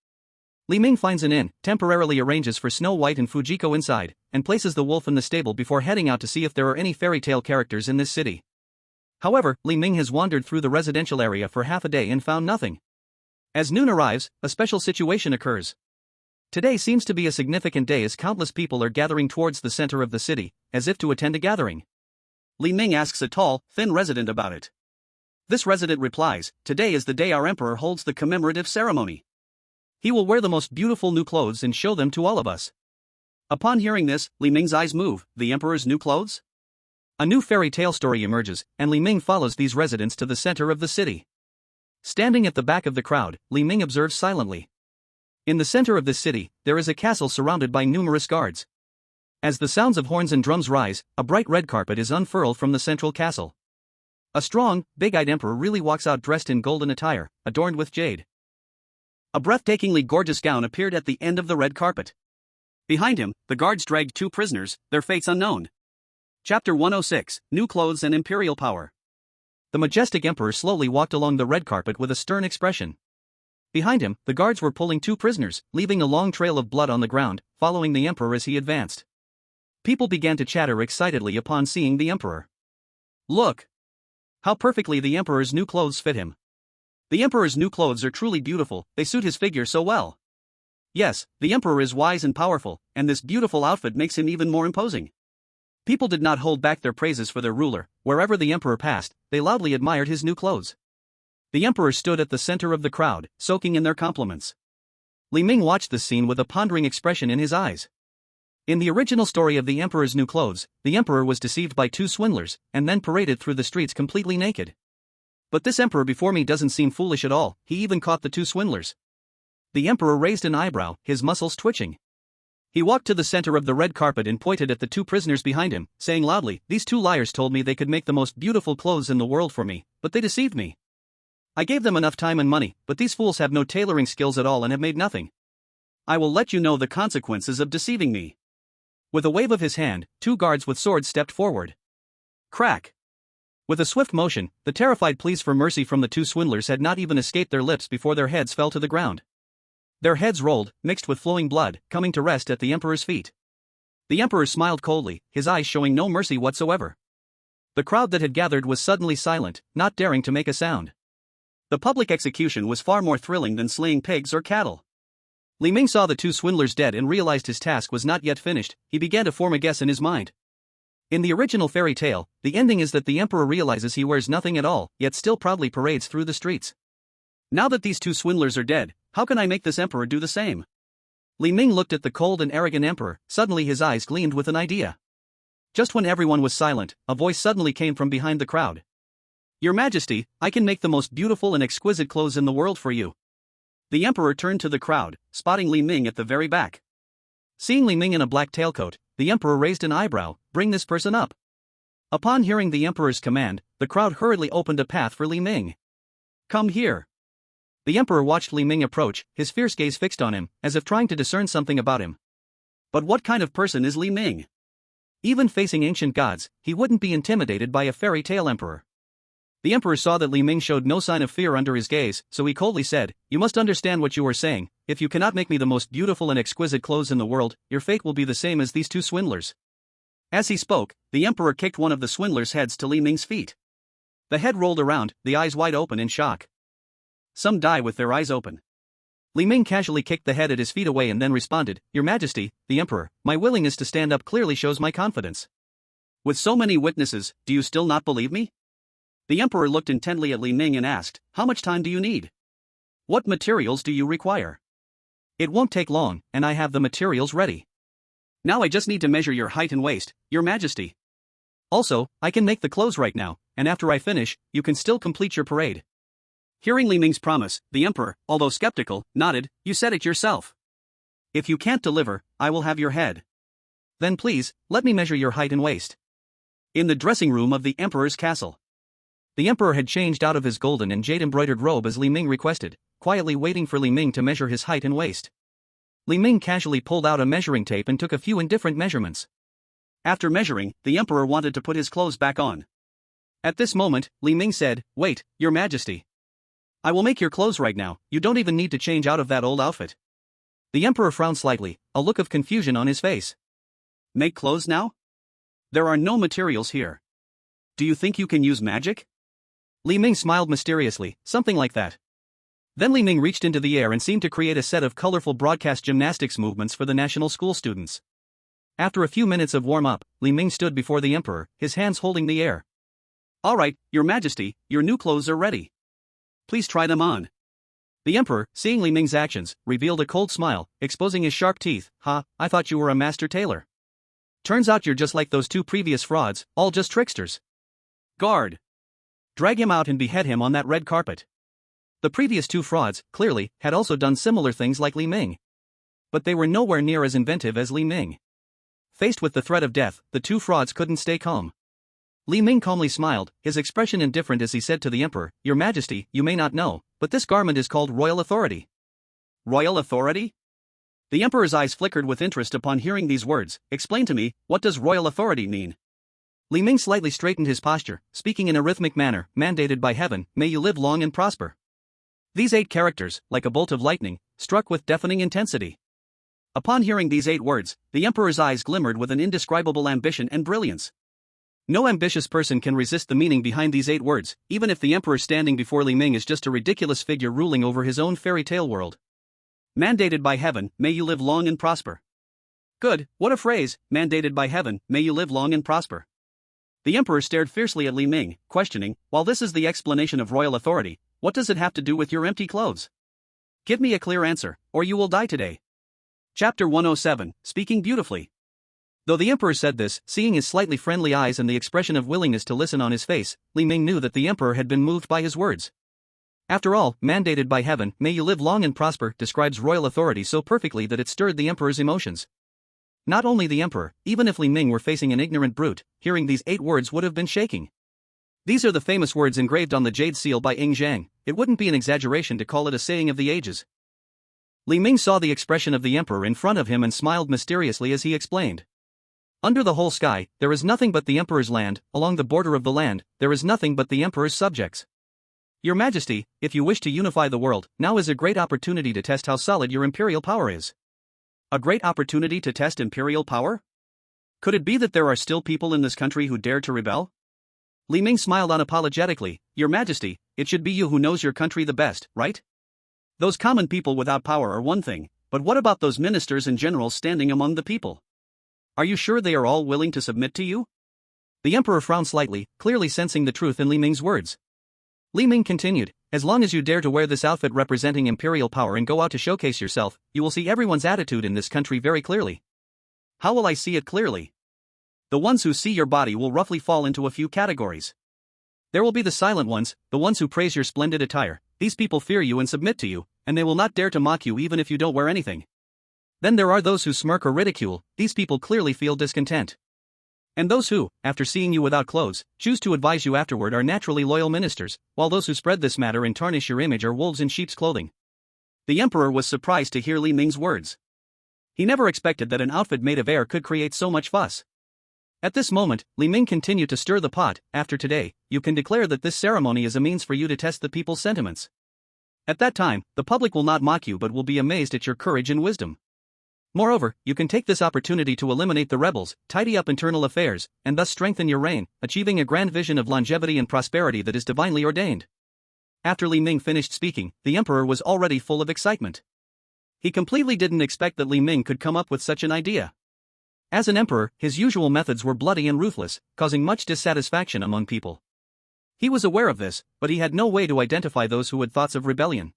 Li Ming finds an inn, temporarily arranges for Snow White and Fujiko inside, and places the wolf in the stable before heading out to see if there are any fairy tale characters in this city. However, Li Ming has wandered through the residential area for half a day and found nothing. As noon arrives, a special situation occurs. Today seems to be a significant day as countless people are gathering towards the center of the city, as if to attend a gathering. Li Ming asks a tall, thin resident about it. This resident replies, "Today is the day our emperor holds the commemorative ceremony. He will wear the most beautiful new clothes and show them to all of us." Upon hearing this, Li Ming's eyes move. The emperor's new clothes? A new fairy tale story emerges, and Li Ming follows these residents to the center of the city. Standing at the back of the crowd, Li Ming observes silently. In the center of this city, there is a castle surrounded by numerous guards. As the sounds of horns and drums rise, a bright red carpet is unfurled from the central castle. A strong, big-eyed emperor really walks out dressed in golden attire, adorned with jade. A breathtakingly gorgeous gown appeared at the end of the red carpet. Behind him, the guards dragged 2 prisoners, their fates unknown. Chapter 106, New Clothes and Imperial Power. The majestic emperor slowly walked along the red carpet with a stern expression. Behind him, the guards were pulling 2 prisoners, leaving a long trail of blood on the ground, following the emperor as he advanced. People began to chatter excitedly upon seeing the emperor. Look! How perfectly the emperor's new clothes fit him. The emperor's new clothes are truly beautiful, they suit his figure so well. Yes, the emperor is wise and powerful, and this beautiful outfit makes him even more imposing. People did not hold back their praises for their ruler. Wherever the emperor passed, they loudly admired his new clothes. The emperor stood at the center of the crowd, soaking in their compliments. Li Ming watched this scene with a pondering expression in his eyes. In the original story of the emperor's new clothes, the emperor was deceived by 2 swindlers, and then paraded through the streets completely naked. But this emperor before me doesn't seem foolish at all. He even caught the 2 swindlers. The emperor raised an eyebrow, his muscles twitching. He walked to the center of the red carpet and pointed at the 2 prisoners behind him, saying loudly, "These 2 liars told me they could make the most beautiful clothes in the world for me, but they deceived me. I gave them enough time and money, but these fools have no tailoring skills at all and have made nothing. I will let you know the consequences of deceiving me." With a wave of his hand, 2 guards with swords stepped forward. Crack! With a swift motion, the terrified pleas for mercy from the 2 swindlers had not even escaped their lips before their heads fell to the ground. Their heads rolled, mixed with flowing blood, coming to rest at the emperor's feet. The emperor smiled coldly, his eyes showing no mercy whatsoever. The crowd that had gathered was suddenly silent, not daring to make a sound. The public execution was far more thrilling than slaying pigs or cattle. Li Ming saw the 2 swindlers dead and realized his task was not yet finished. He began to form a guess in his mind. In the original fairy tale, the ending is that the emperor realizes he wears nothing at all, yet still proudly parades through the streets. Now that these 2 swindlers are dead, how can I make this emperor do the same? Li Ming looked at the cold and arrogant emperor. Suddenly his eyes gleamed with an idea. Just when everyone was silent, a voice suddenly came from behind the crowd. "Your Majesty, I can make the most beautiful and exquisite clothes in the world for you." The emperor turned to the crowd, spotting Li Ming at the very back. Seeing Li Ming in a black tailcoat, the emperor raised an eyebrow. "Bring this person up." Upon hearing the emperor's command, the crowd hurriedly opened a path for Li Ming. "Come here." The emperor watched Li Ming approach, his fierce gaze fixed on him, as if trying to discern something about him. But what kind of person is Li Ming? Even facing ancient gods, he wouldn't be intimidated by a fairy tale emperor. The emperor saw that Li Ming showed no sign of fear under his gaze, so he coldly said, "You must understand what you are saying. If you cannot make me the most beautiful and exquisite clothes in the world, your fate will be the same as these two swindlers." As he spoke, the emperor kicked one of the swindlers' heads to Li Ming's feet. The head rolled around, the eyes wide open in shock. Some die with their eyes open. Li Ming casually kicked the head at his feet away and then responded, "Your Majesty, the emperor, my willingness to stand up clearly shows my confidence." "With so many witnesses, do you still not believe me?" The emperor looked intently at Li Ming and asked, "How much time do you need? What materials do you require?" "It won't take long, and I have the materials ready. Now I just need to measure your height and waist, Your Majesty. Also, I can make the clothes right now, and after I finish, you can still complete your parade." Hearing Li Ming's promise, the emperor, although skeptical, nodded. "You said it yourself. If you can't deliver, I will have your head." "Then please, let me measure your height and waist." In the dressing room of the emperor's castle. The emperor had changed out of his golden and jade-embroidered robe as Li Ming requested, quietly waiting for Li Ming to measure his height and waist. Li Ming casually pulled out a measuring tape and took a few indifferent measurements. After measuring, the emperor wanted to put his clothes back on. At this moment, Li Ming said, "Wait, Your Majesty. I will make your clothes right now, you don't even need to change out of that old outfit." The emperor frowned slightly, a look of confusion on his face. "Make clothes now? There are no materials here. Do you think you can use magic?" Li Ming smiled mysteriously, "Something like that." Then Li Ming reached into the air and seemed to create a set of colorful broadcast gymnastics movements for the national school students. After a few minutes of warm-up, Li Ming stood before the emperor, his hands holding the air. "All right, Your Majesty, your new clothes are ready. Please try them on." The emperor, seeing Li Ming's actions, revealed a cold smile, exposing his sharp teeth. "Ha, I thought you were a master tailor. Turns out you're just like those two previous frauds, all just tricksters. Guard! Drag him out and behead him on that red carpet." The previous two frauds, clearly, had also done similar things like Li Ming. But they were nowhere near as inventive as Li Ming. Faced with the threat of death, the two frauds couldn't stay calm. Li Ming calmly smiled, his expression indifferent as he said to the emperor, "Your Majesty, you may not know, but this garment is called royal authority." "Royal authority?" The emperor's eyes flickered with interest upon hearing these words. "Explain to me, what does royal authority mean?" Li Ming slightly straightened his posture, speaking in a rhythmic manner, "Mandated by heaven, may you live long and prosper." These 8 characters, like a bolt of lightning, struck with deafening intensity. Upon hearing these 8 words, the emperor's eyes glimmered with an indescribable ambition and brilliance. No ambitious person can resist the meaning behind these 8 words, even if the emperor standing before Li Ming is just a ridiculous figure ruling over his own fairy tale world. "Mandated by heaven, may you live long and prosper." Good, what a phrase, mandated by heaven, may you live long and prosper. The emperor stared fiercely at Li Ming, questioning, "While this is the explanation of royal authority, what does it have to do with your empty clothes? Give me a clear answer, or you will die today." Chapter 107, Speaking Beautifully. Though the emperor said this, seeing his slightly friendly eyes and the expression of willingness to listen on his face, Li Ming knew that the emperor had been moved by his words. After all, mandated by heaven, may you live long and prosper, describes royal authority so perfectly that it stirred the emperor's emotions. Not only the emperor, even if Li Ming were facing an ignorant brute, hearing these 8 words would have been shaking. These are the famous words engraved on the jade seal by Ying Zhang. It wouldn't be an exaggeration to call it a saying of the ages. Li Ming saw the expression of the emperor in front of him and smiled mysteriously as he explained. "Under the whole sky, there is nothing but the emperor's land, along the border of the land, there is nothing but the emperor's subjects. Your Majesty, if you wish to unify the world, now is a great opportunity to test how solid your imperial power is." A great opportunity to test imperial power? Could it be that there are still people in this country who dare to rebel? Li Ming smiled unapologetically. "Your Majesty, it should be you who knows your country the best, right? Those common people without power are one thing, but what about those ministers and generals standing among the people? Are you sure they are all willing to submit to you?" The emperor frowned slightly, clearly sensing the truth in Li Ming's words. Li Ming continued, "As long as you dare to wear this outfit representing imperial power and go out to showcase yourself, you will see everyone's attitude in this country very clearly." "How will I see it clearly?" "The ones who see your body will roughly fall into a few categories. There will be the silent ones, the ones who praise your splendid attire. These people fear you and submit to you, and they will not dare to mock you even if you don't wear anything. Then there are those who smirk or ridicule. These people clearly feel discontent. And those who, after seeing you without clothes, choose to advise you afterward are naturally loyal ministers, while those who spread this matter and tarnish your image are wolves in sheep's clothing. The emperor was surprised to hear Li Ming's words. He never expected that an outfit made of air could create so much fuss. At this moment, Li Ming continued to stir the pot. After today, you can declare that this ceremony is a means for you to test the people's sentiments. At that time, the public will not mock you but will be amazed at your courage and wisdom. Moreover, you can take this opportunity to eliminate the rebels, tidy up internal affairs, and thus strengthen your reign, achieving a grand vision of longevity and prosperity that is divinely ordained. After Li Ming finished speaking, the emperor was already full of excitement. He completely didn't expect that Li Ming could come up with such an idea. As an emperor, his usual methods were bloody and ruthless, causing much dissatisfaction among people. He was aware of this, but he had no way to identify those who had thoughts of rebellion.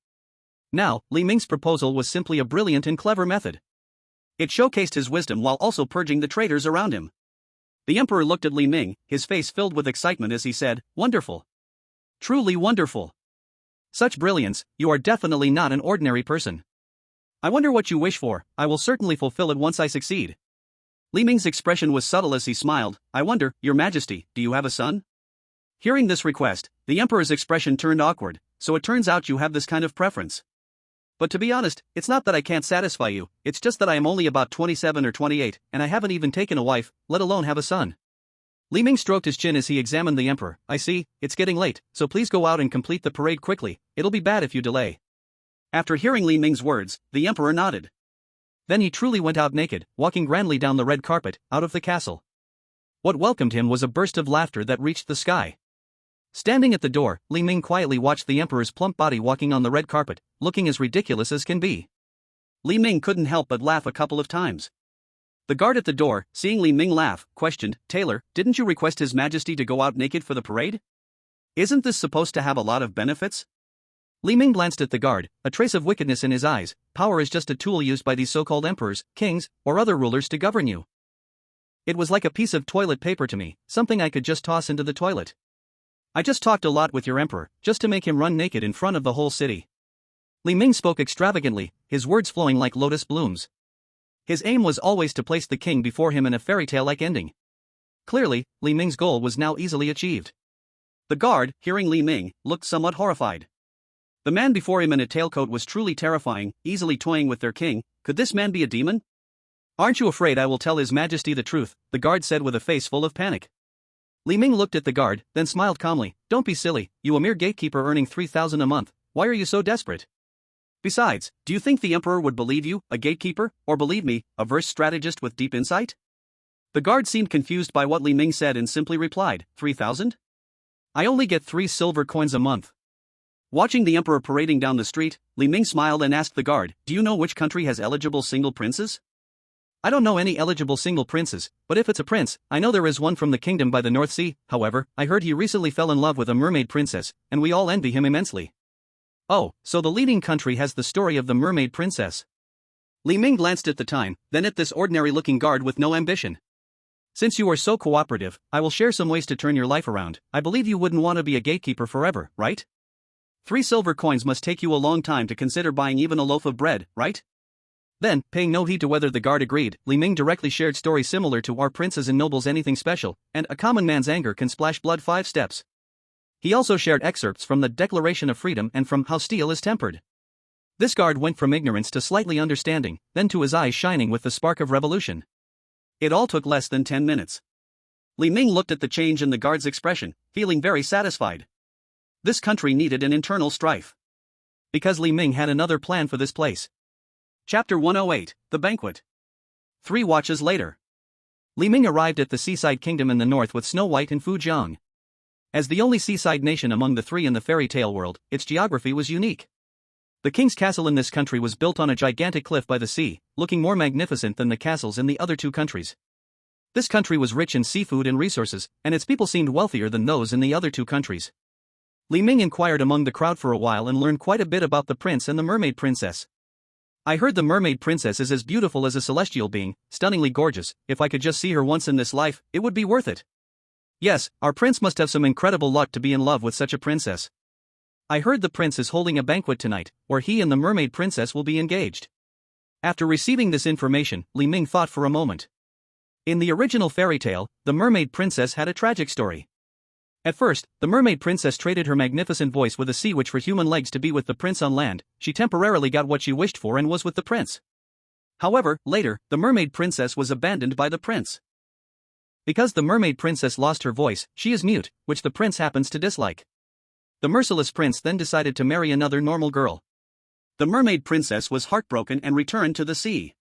Now, Li Ming's proposal was simply a brilliant and clever method. It showcased his wisdom while also purging the traitors around him. The emperor looked at Li Ming, his face filled with excitement as he said, "Wonderful. Truly wonderful. Such brilliance, you are definitely not an ordinary person. I wonder what you wish for. I will certainly fulfill it once I succeed." Li Ming's expression was subtle as he smiled. "I wonder, Your Majesty, do you have a son?" Hearing this request, the emperor's expression turned awkward. "So it turns out you have this kind of preference. But to be honest, it's not that I can't satisfy you, it's just that I am only about 27 or 28, and I haven't even taken a wife, let alone have a son." Li Ming stroked his chin as he examined the emperor. "I see, it's getting late, so please go out and complete the parade quickly, it'll be bad if you delay." After hearing Li Ming's words, the emperor nodded. Then he truly went out naked, walking grandly down the red carpet, out of the castle. What welcomed him was a burst of laughter that reached the sky. Standing at the door, Li Ming quietly watched the emperor's plump body walking on the red carpet, looking as ridiculous as can be. Li Ming couldn't help but laugh a couple of times. The guard at the door, seeing Li Ming laugh, questioned, "Tailor, didn't you request His Majesty to go out naked for the parade? Isn't this supposed to have a lot of benefits?" Li Ming glanced at the guard, a trace of wickedness in his eyes. "Power is just a tool used by these so-called emperors, kings, or other rulers to govern you. It was like a piece of toilet paper to me, something I could just toss into the toilet. I just talked a lot with your emperor, just to make him run naked in front of the whole city." Li Ming spoke extravagantly, his words flowing like lotus blooms. His aim was always to place the king before him in a fairy tale-like ending. Clearly, Li Ming's goal was now easily achieved. The guard, hearing Li Ming, looked somewhat horrified. The man before him in a tailcoat was truly terrifying, easily toying with their king. Could this man be a demon? "Aren't you afraid I will tell His Majesty the truth?" the guard said with a face full of panic. Li Ming looked at the guard, then smiled calmly. "Don't be silly, you a mere gatekeeper earning 3,000 a month, why are you so desperate? Besides, do you think the emperor would believe you, a gatekeeper, or believe me, a versed strategist with deep insight?" The guard seemed confused by what Li Ming said and simply replied, 3,000? I only get 3 silver coins a month." Watching the emperor parading down the street, Li Ming smiled and asked the guard, "Do you know which country has eligible single princes?" "I don't know any eligible single princes, but if it's a prince, I know there is one from the kingdom by the North Sea. However, I heard he recently fell in love with a mermaid princess, and we all envy him immensely." "Oh, so the leading country has the story of the mermaid princess." Li Ming glanced at the time, then at this ordinary-looking guard with no ambition. "Since you are so cooperative, I will share some ways to turn your life around. I believe you wouldn't want to be a gatekeeper forever, right? 3 silver coins must take you a long time to consider buying even a loaf of bread, right?" Then, paying no heed to whether the guard agreed, Li Ming directly shared stories similar to "Are princes and nobles anything special?" and "A common man's anger can splash blood 5 steps." He also shared excerpts from the Declaration of Freedom and from How Steel is Tempered. This guard went from ignorance to slightly understanding, then to his eyes shining with the spark of revolution. It all took less than 10 minutes. Li Ming looked at the change in the guard's expression, feeling very satisfied. This country needed an internal strife. Because Li Ming had another plan for this place. Chapter 108, The Banquet. 3 watches later. Li Ming arrived at the seaside kingdom in the north with Snow White and Fu Jiang. As the only seaside nation among the 3 in the fairy tale world, its geography was unique. The king's castle in this country was built on a gigantic cliff by the sea, looking more magnificent than the castles in the other 2 countries. This country was rich in seafood and resources, and its people seemed wealthier than those in the other 2 countries. Li Ming inquired among the crowd for a while and learned quite a bit about the prince and the mermaid princess. "I heard the mermaid princess is as beautiful as a celestial being, stunningly gorgeous. If I could just see her once in this life, it would be worth it. Yes, our prince must have some incredible luck to be in love with such a princess. I heard the prince is holding a banquet tonight, where he and the mermaid princess will be engaged." After receiving this information, Li Ming thought for a moment. In the original fairy tale, the mermaid princess had a tragic story. At first, the mermaid princess traded her magnificent voice with a sea witch for human legs to be with the prince on land. She temporarily got what she wished for and was with the prince. However, later, the mermaid princess was abandoned by the prince. Because the mermaid princess lost her voice, she is mute, which the prince happens to dislike. The merciless prince then decided to marry another normal girl. The mermaid princess was heartbroken and returned to the sea.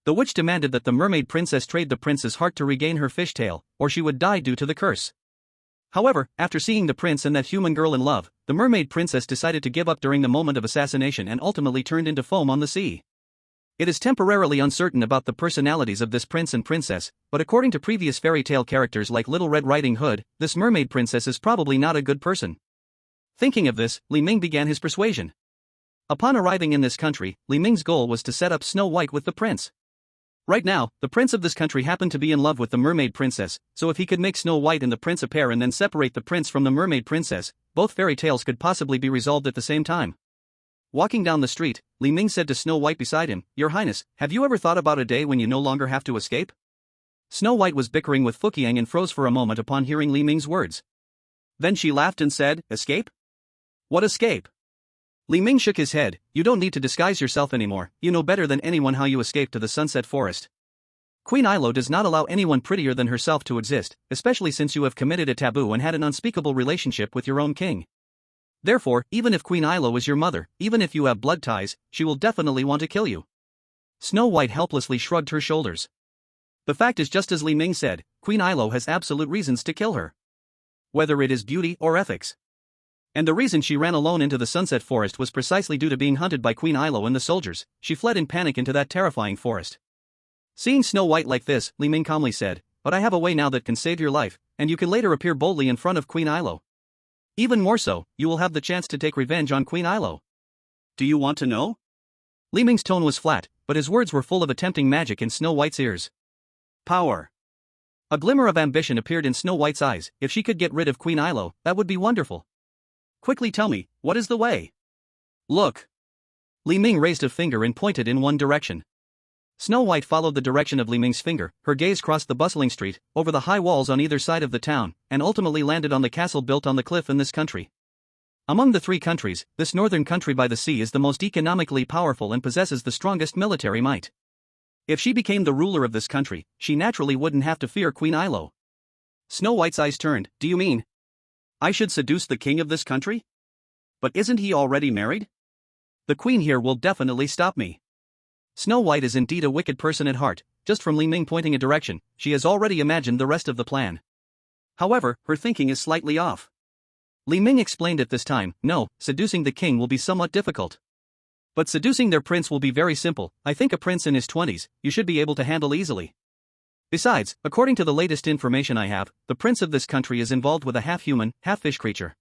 The witch demanded that the mermaid princess trade the prince's heart to regain her fishtail, or she would die due to the curse. However, after seeing the prince and that human girl in love, the mermaid princess decided to give up during the moment of assassination and ultimately turned into foam on the sea. It is temporarily uncertain about the personalities of this prince and princess, but according to previous fairy tale characters like Little Red Riding Hood, this mermaid princess is probably not a good person. Thinking of this, Li Ming began his persuasion. Upon arriving in this country, Li Ming's goal was to set up Snow White with the prince. Right now, the prince of this country happened to be in love with the mermaid princess, so if he could make Snow White and the prince a pair and then separate the prince from the mermaid princess, both fairy tales could possibly be resolved at the same time. Walking down the street, Li Ming said to Snow White beside him, "Your Highness, have you ever thought about a day when you no longer have to escape?" Snow White was bickering with Fuqiang and froze for a moment upon hearing Li Ming's words. Then she laughed and said, "Escape? What escape?" Li Ming shook his head. "You don't need to disguise yourself anymore, you know better than anyone how you escaped to the Sunset Forest. Queen Ilo does not allow anyone prettier than herself to exist, especially since you have committed a taboo and had an unspeakable relationship with your own king. Therefore, even if Queen Ilo is your mother, even if you have blood ties, she will definitely want to kill you." Snow White helplessly shrugged her shoulders. The fact is just as Li Ming said, Queen Ilo has absolute reasons to kill her. Whether it is beauty or ethics. And the reason she ran alone into the Sunset Forest was precisely due to being hunted by Queen Ilo and the soldiers. She fled in panic into that terrifying forest. Seeing Snow White like this, Li Ming calmly said, "But I have a way now that can save your life, and you can later appear boldly in front of Queen Ilo. Even more so, you will have the chance to take revenge on Queen Ilo." "Do you want to know?" Li Ming's tone was flat, but his words were full of a tempting magic in Snow White's ears. "Power." A glimmer of ambition appeared in Snow White's eyes. If she could get rid of Queen Ilo, that would be wonderful. "Quickly tell me, what is the way?" "Look." Li Ming raised a finger and pointed in one direction. Snow White followed the direction of Li Ming's finger. Her gaze crossed the bustling street, over the high walls on either side of the town, and ultimately landed on the castle built on the cliff in this country. Among the three countries, this northern country by the sea is the most economically powerful and possesses the strongest military might. If she became the ruler of this country, she naturally wouldn't have to fear Queen Ilo. Snow White's eyes turned. "Do you mean I should seduce the king of this country? But isn't he already married?" "The queen here will definitely stop me." Snow White is indeed a wicked person at heart. Just from Li Ming pointing a direction, she has already imagined the rest of the plan. However, her thinking is slightly off. Li Ming explained at this time, "No, seducing the king will be somewhat difficult. But seducing their prince will be very simple. I think a prince in his 20s, you should be able to handle easily. Besides, according to the latest information I have, the prince of this country is involved with a half-human, half-fish creature."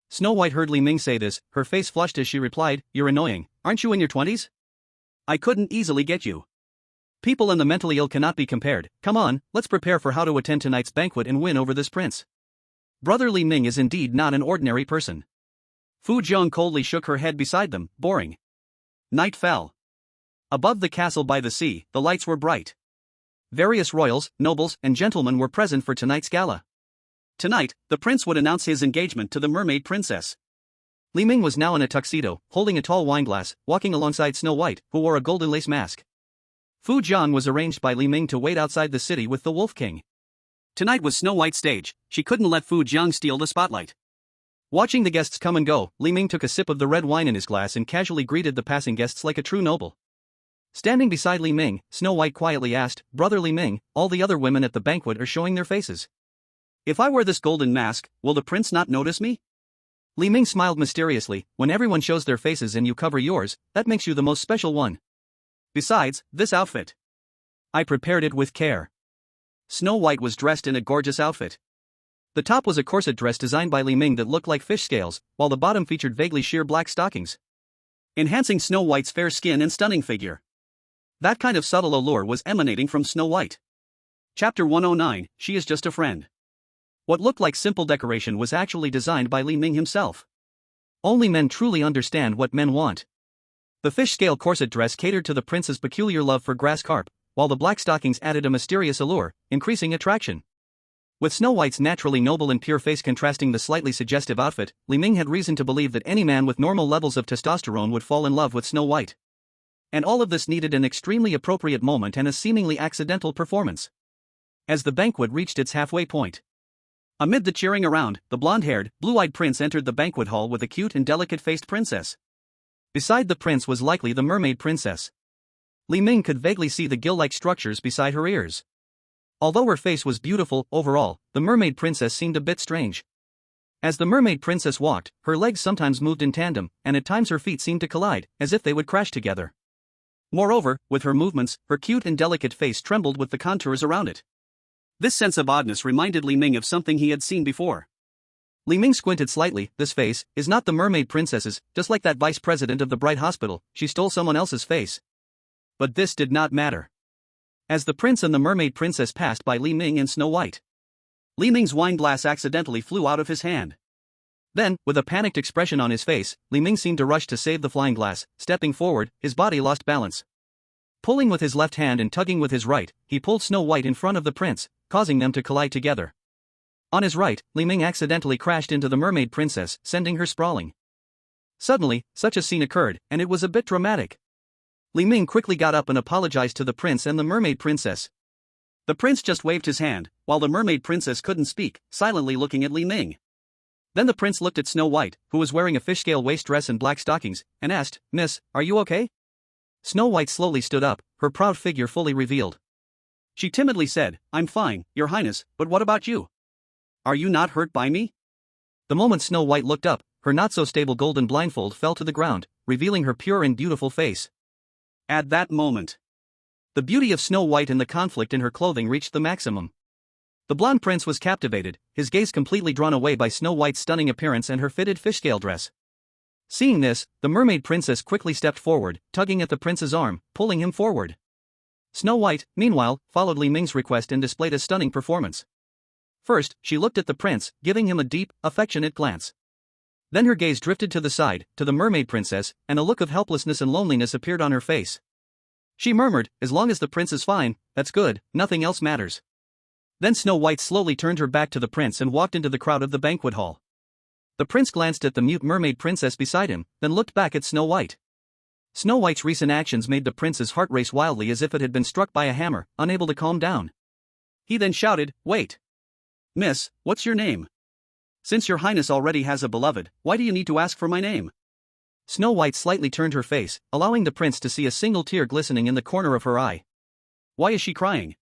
Snow White heard Li Ming say this, her face flushed as she replied, "You're annoying. Aren't you in your 20s? I couldn't easily get you." "People and the mentally ill cannot be compared. Come on, let's prepare for how to attend tonight's banquet and win over this prince." Brother Li Ming is indeed not an ordinary person. Fu Jiang coldly shook her head beside them, boring. Night fell. Above the castle by the sea, the lights were bright. Various royals, nobles, and gentlemen were present for tonight's gala. Tonight, the prince would announce his engagement to the mermaid princess. Li Ming was now in a tuxedo, holding a tall wineglass, walking alongside Snow White, who wore a golden lace mask. Fu Jian was arranged by Li Ming to wait outside the city with the Wolf King. Tonight was Snow White's stage. She couldn't let Fu Jiang steal the spotlight. Watching the guests come and go, Li Ming took a sip of the red wine in his glass and casually greeted the passing guests like a true noble. Standing beside Li Ming, Snow White quietly asked, "Brother Li Ming, all the other women at the banquet are showing their faces. If I wear this golden mask, will the prince not notice me?" Li Ming smiled mysteriously. "When everyone shows their faces and you cover yours, that makes you the most special one. Besides, this outfit. I prepared it with care." Snow White was dressed in a gorgeous outfit. The top was a corset dress designed by Li Ming that looked like fish scales, while the bottom featured vaguely sheer black stockings, enhancing Snow White's fair skin and stunning figure. That kind of subtle allure was emanating from Snow White. Chapter 109, She is Just a Friend. What looked like simple decoration was actually designed by Li Ming himself. Only men truly understand what men want. The fish scale corset dress catered to the prince's peculiar love for grass carp, while the black stockings added a mysterious allure, increasing attraction. With Snow White's naturally noble and pure face contrasting the slightly suggestive outfit, Li Ming had reason to believe that any man with normal levels of testosterone would fall in love with Snow White. And all of this needed an extremely appropriate moment and a seemingly accidental performance. As the banquet reached its halfway point, amid the cheering around, the blonde-haired, blue-eyed prince entered the banquet hall with a cute and delicate-faced princess. Beside the prince was likely the mermaid princess. Li Ming could vaguely see the gill-like structures beside her ears. Although her face was beautiful, overall, the mermaid princess seemed a bit strange. As the mermaid princess walked, her legs sometimes moved in tandem, and at times her feet seemed to collide, as if they would crash together. Moreover, with her movements, her cute and delicate face trembled with the contours around it. This sense of oddness reminded Li Ming of something he had seen before. Li Ming squinted slightly. This face is not the mermaid princess's, just like that vice president of the Bright Hospital, she stole someone else's face. But this did not matter. As the prince and the mermaid princess passed by Li Ming and Snow White, Li Ming's wine glass accidentally flew out of his hand. Then, with a panicked expression on his face, Li Ming seemed to rush to save the flying glass. Stepping forward, his body lost balance. Pulling with his left hand and tugging with his right, he pulled Snow White in front of the prince, causing them to collide together. On his right, Li Ming accidentally crashed into the mermaid princess, sending her sprawling. Suddenly, such a scene occurred, and it was a bit dramatic. Li Ming quickly got up and apologized to the prince and the mermaid princess. The prince just waved his hand, while the mermaid princess couldn't speak, silently looking at Li Ming. Then the prince looked at Snow White, who was wearing a fish-scale waist dress and black stockings, and asked, "Miss, are you okay?" Snow White slowly stood up, her proud figure fully revealed. She timidly said, "I'm fine, Your Highness, but what about you? Are you not hurt by me?" The moment Snow White looked up, her not-so-stable golden blindfold fell to the ground, revealing her pure and beautiful face. At that moment, the beauty of Snow White and the conflict in her clothing reached the maximum. The blonde prince was captivated, his gaze completely drawn away by Snow White's stunning appearance and her fitted fish-scale dress. Seeing this, the mermaid princess quickly stepped forward, tugging at the prince's arm, pulling him forward. Snow White, meanwhile, followed Li Ming's request and displayed a stunning performance. First, she looked at the prince, giving him a deep, affectionate glance. Then her gaze drifted to the side, to the mermaid princess, and a look of helplessness and loneliness appeared on her face. She murmured, "As long as the prince is fine, that's good, nothing else matters." Then Snow White slowly turned her back to the prince and walked into the crowd of the banquet hall. The prince glanced at the mute mermaid princess beside him, then looked back at Snow White. Snow White's recent actions made the prince's heart race wildly as if it had been struck by a hammer, unable to calm down. He then shouted, "Wait! Miss, what's your name? Since Your Highness already has a beloved, why do you need to ask for my name?" Snow White slightly turned her face, allowing the prince to see a single tear glistening in the corner of her eye. "Why is she crying?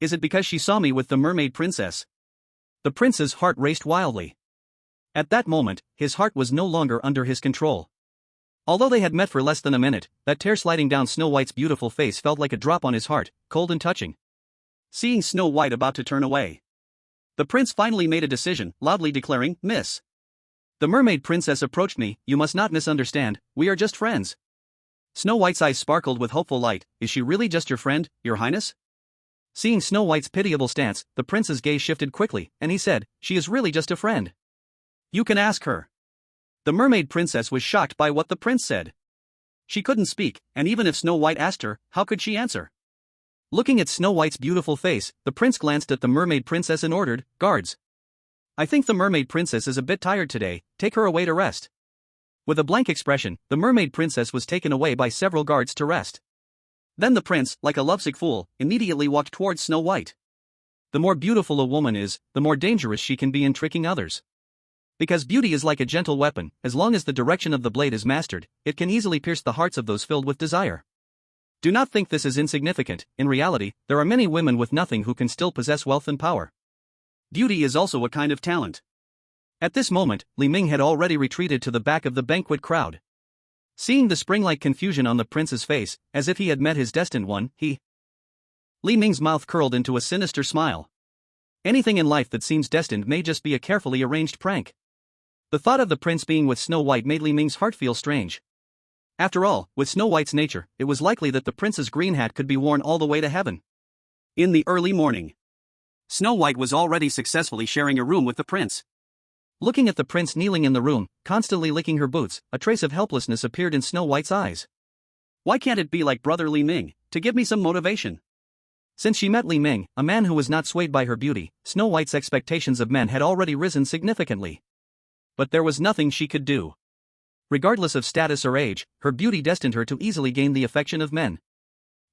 Is it because she saw me with the mermaid princess?" The prince's heart raced wildly. At that moment, his heart was no longer under his control. Although they had met for less than a minute, that tear sliding down Snow White's beautiful face felt like a drop on his heart, cold and touching. Seeing Snow White about to turn away, the prince finally made a decision, loudly declaring, "Miss, the mermaid princess approached me, you must not misunderstand, we are just friends." Snow White's eyes sparkled with hopeful light. "Is she really just your friend, Your Highness?" Seeing Snow White's pitiable stance, the prince's gaze shifted quickly, and he said, "She is really just a friend. You can ask her." The mermaid princess was shocked by what the prince said. She couldn't speak, and even if Snow White asked her, how could she answer? Looking at Snow White's beautiful face, the prince glanced at the mermaid princess and ordered, "Guards. I think the mermaid princess is a bit tired today, take her away to rest." With a blank expression, the mermaid princess was taken away by several guards to rest. Then the prince, like a lovesick fool, immediately walked towards Snow White. The more beautiful a woman is, the more dangerous she can be in tricking others. Because beauty is like a gentle weapon, as long as the direction of the blade is mastered, it can easily pierce the hearts of those filled with desire. Do not think this is insignificant. In reality, there are many women with nothing who can still possess wealth and power. Beauty is also a kind of talent. At this moment, Li Ming had already retreated to the back of the banquet crowd. Seeing the spring-like confusion on the prince's face, as if he had met his destined one, Li Ming's mouth curled into a sinister smile. Anything in life that seems destined may just be a carefully arranged prank. The thought of the prince being with Snow White made Li Ming's heart feel strange. After all, with Snow White's nature, it was likely that the prince's green hat could be worn all the way to heaven. In the early morning, Snow White was already successfully sharing a room with the prince. Looking at the prince kneeling in the room, constantly licking her boots, a trace of helplessness appeared in Snow White's eyes. Why can't it be like brother Li Ming, to give me some motivation? Since she met Li Ming, a man who was not swayed by her beauty, Snow White's expectations of men had already risen significantly. But there was nothing she could do. Regardless of status or age, her beauty destined her to easily gain the affection of men.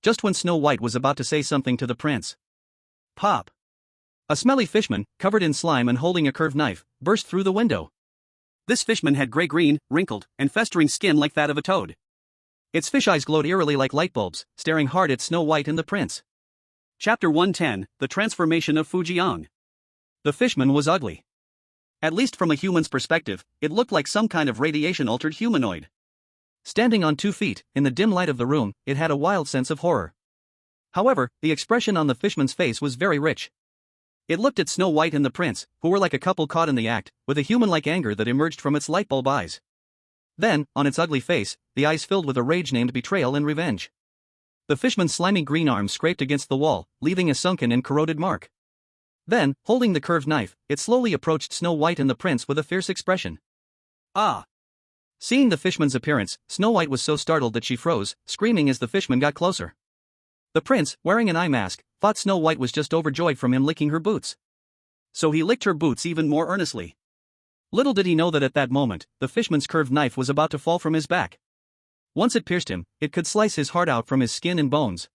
Just when Snow White was about to say something to the prince, pop! A smelly fishman, covered in slime and holding a curved knife, burst through the window. This fishman had gray-green, wrinkled, and festering skin like that of a toad. Its fish eyes glowed eerily like light bulbs, staring hard at Snow White and the prince. Chapter 110, The Transformation of Fujian. The fishman was ugly. At least from a human's perspective, it looked like some kind of radiation-altered humanoid. Standing on 2 feet, in the dim light of the room, it had a wild sense of horror. However, the expression on the fishman's face was very rich. It looked at Snow White and the prince, who were like a couple caught in the act, with a human-like anger that emerged from its light bulb eyes. Then, on its ugly face, the eyes filled with a rage named betrayal and revenge. The fishman's slimy green arm scraped against the wall, leaving a sunken and corroded mark. Then, holding the curved knife, it slowly approached Snow White and the prince with a fierce expression. Ah! Seeing the fishman's appearance, Snow White was so startled that she froze, screaming as the fishman got closer. The prince, wearing an eye mask, thought Snow White was just overjoyed from him licking her boots. So he licked her boots even more earnestly. Little did he know that at that moment, the fishman's curved knife was about to fall from his back. Once it pierced him, it could slice his heart out from his skin and bones.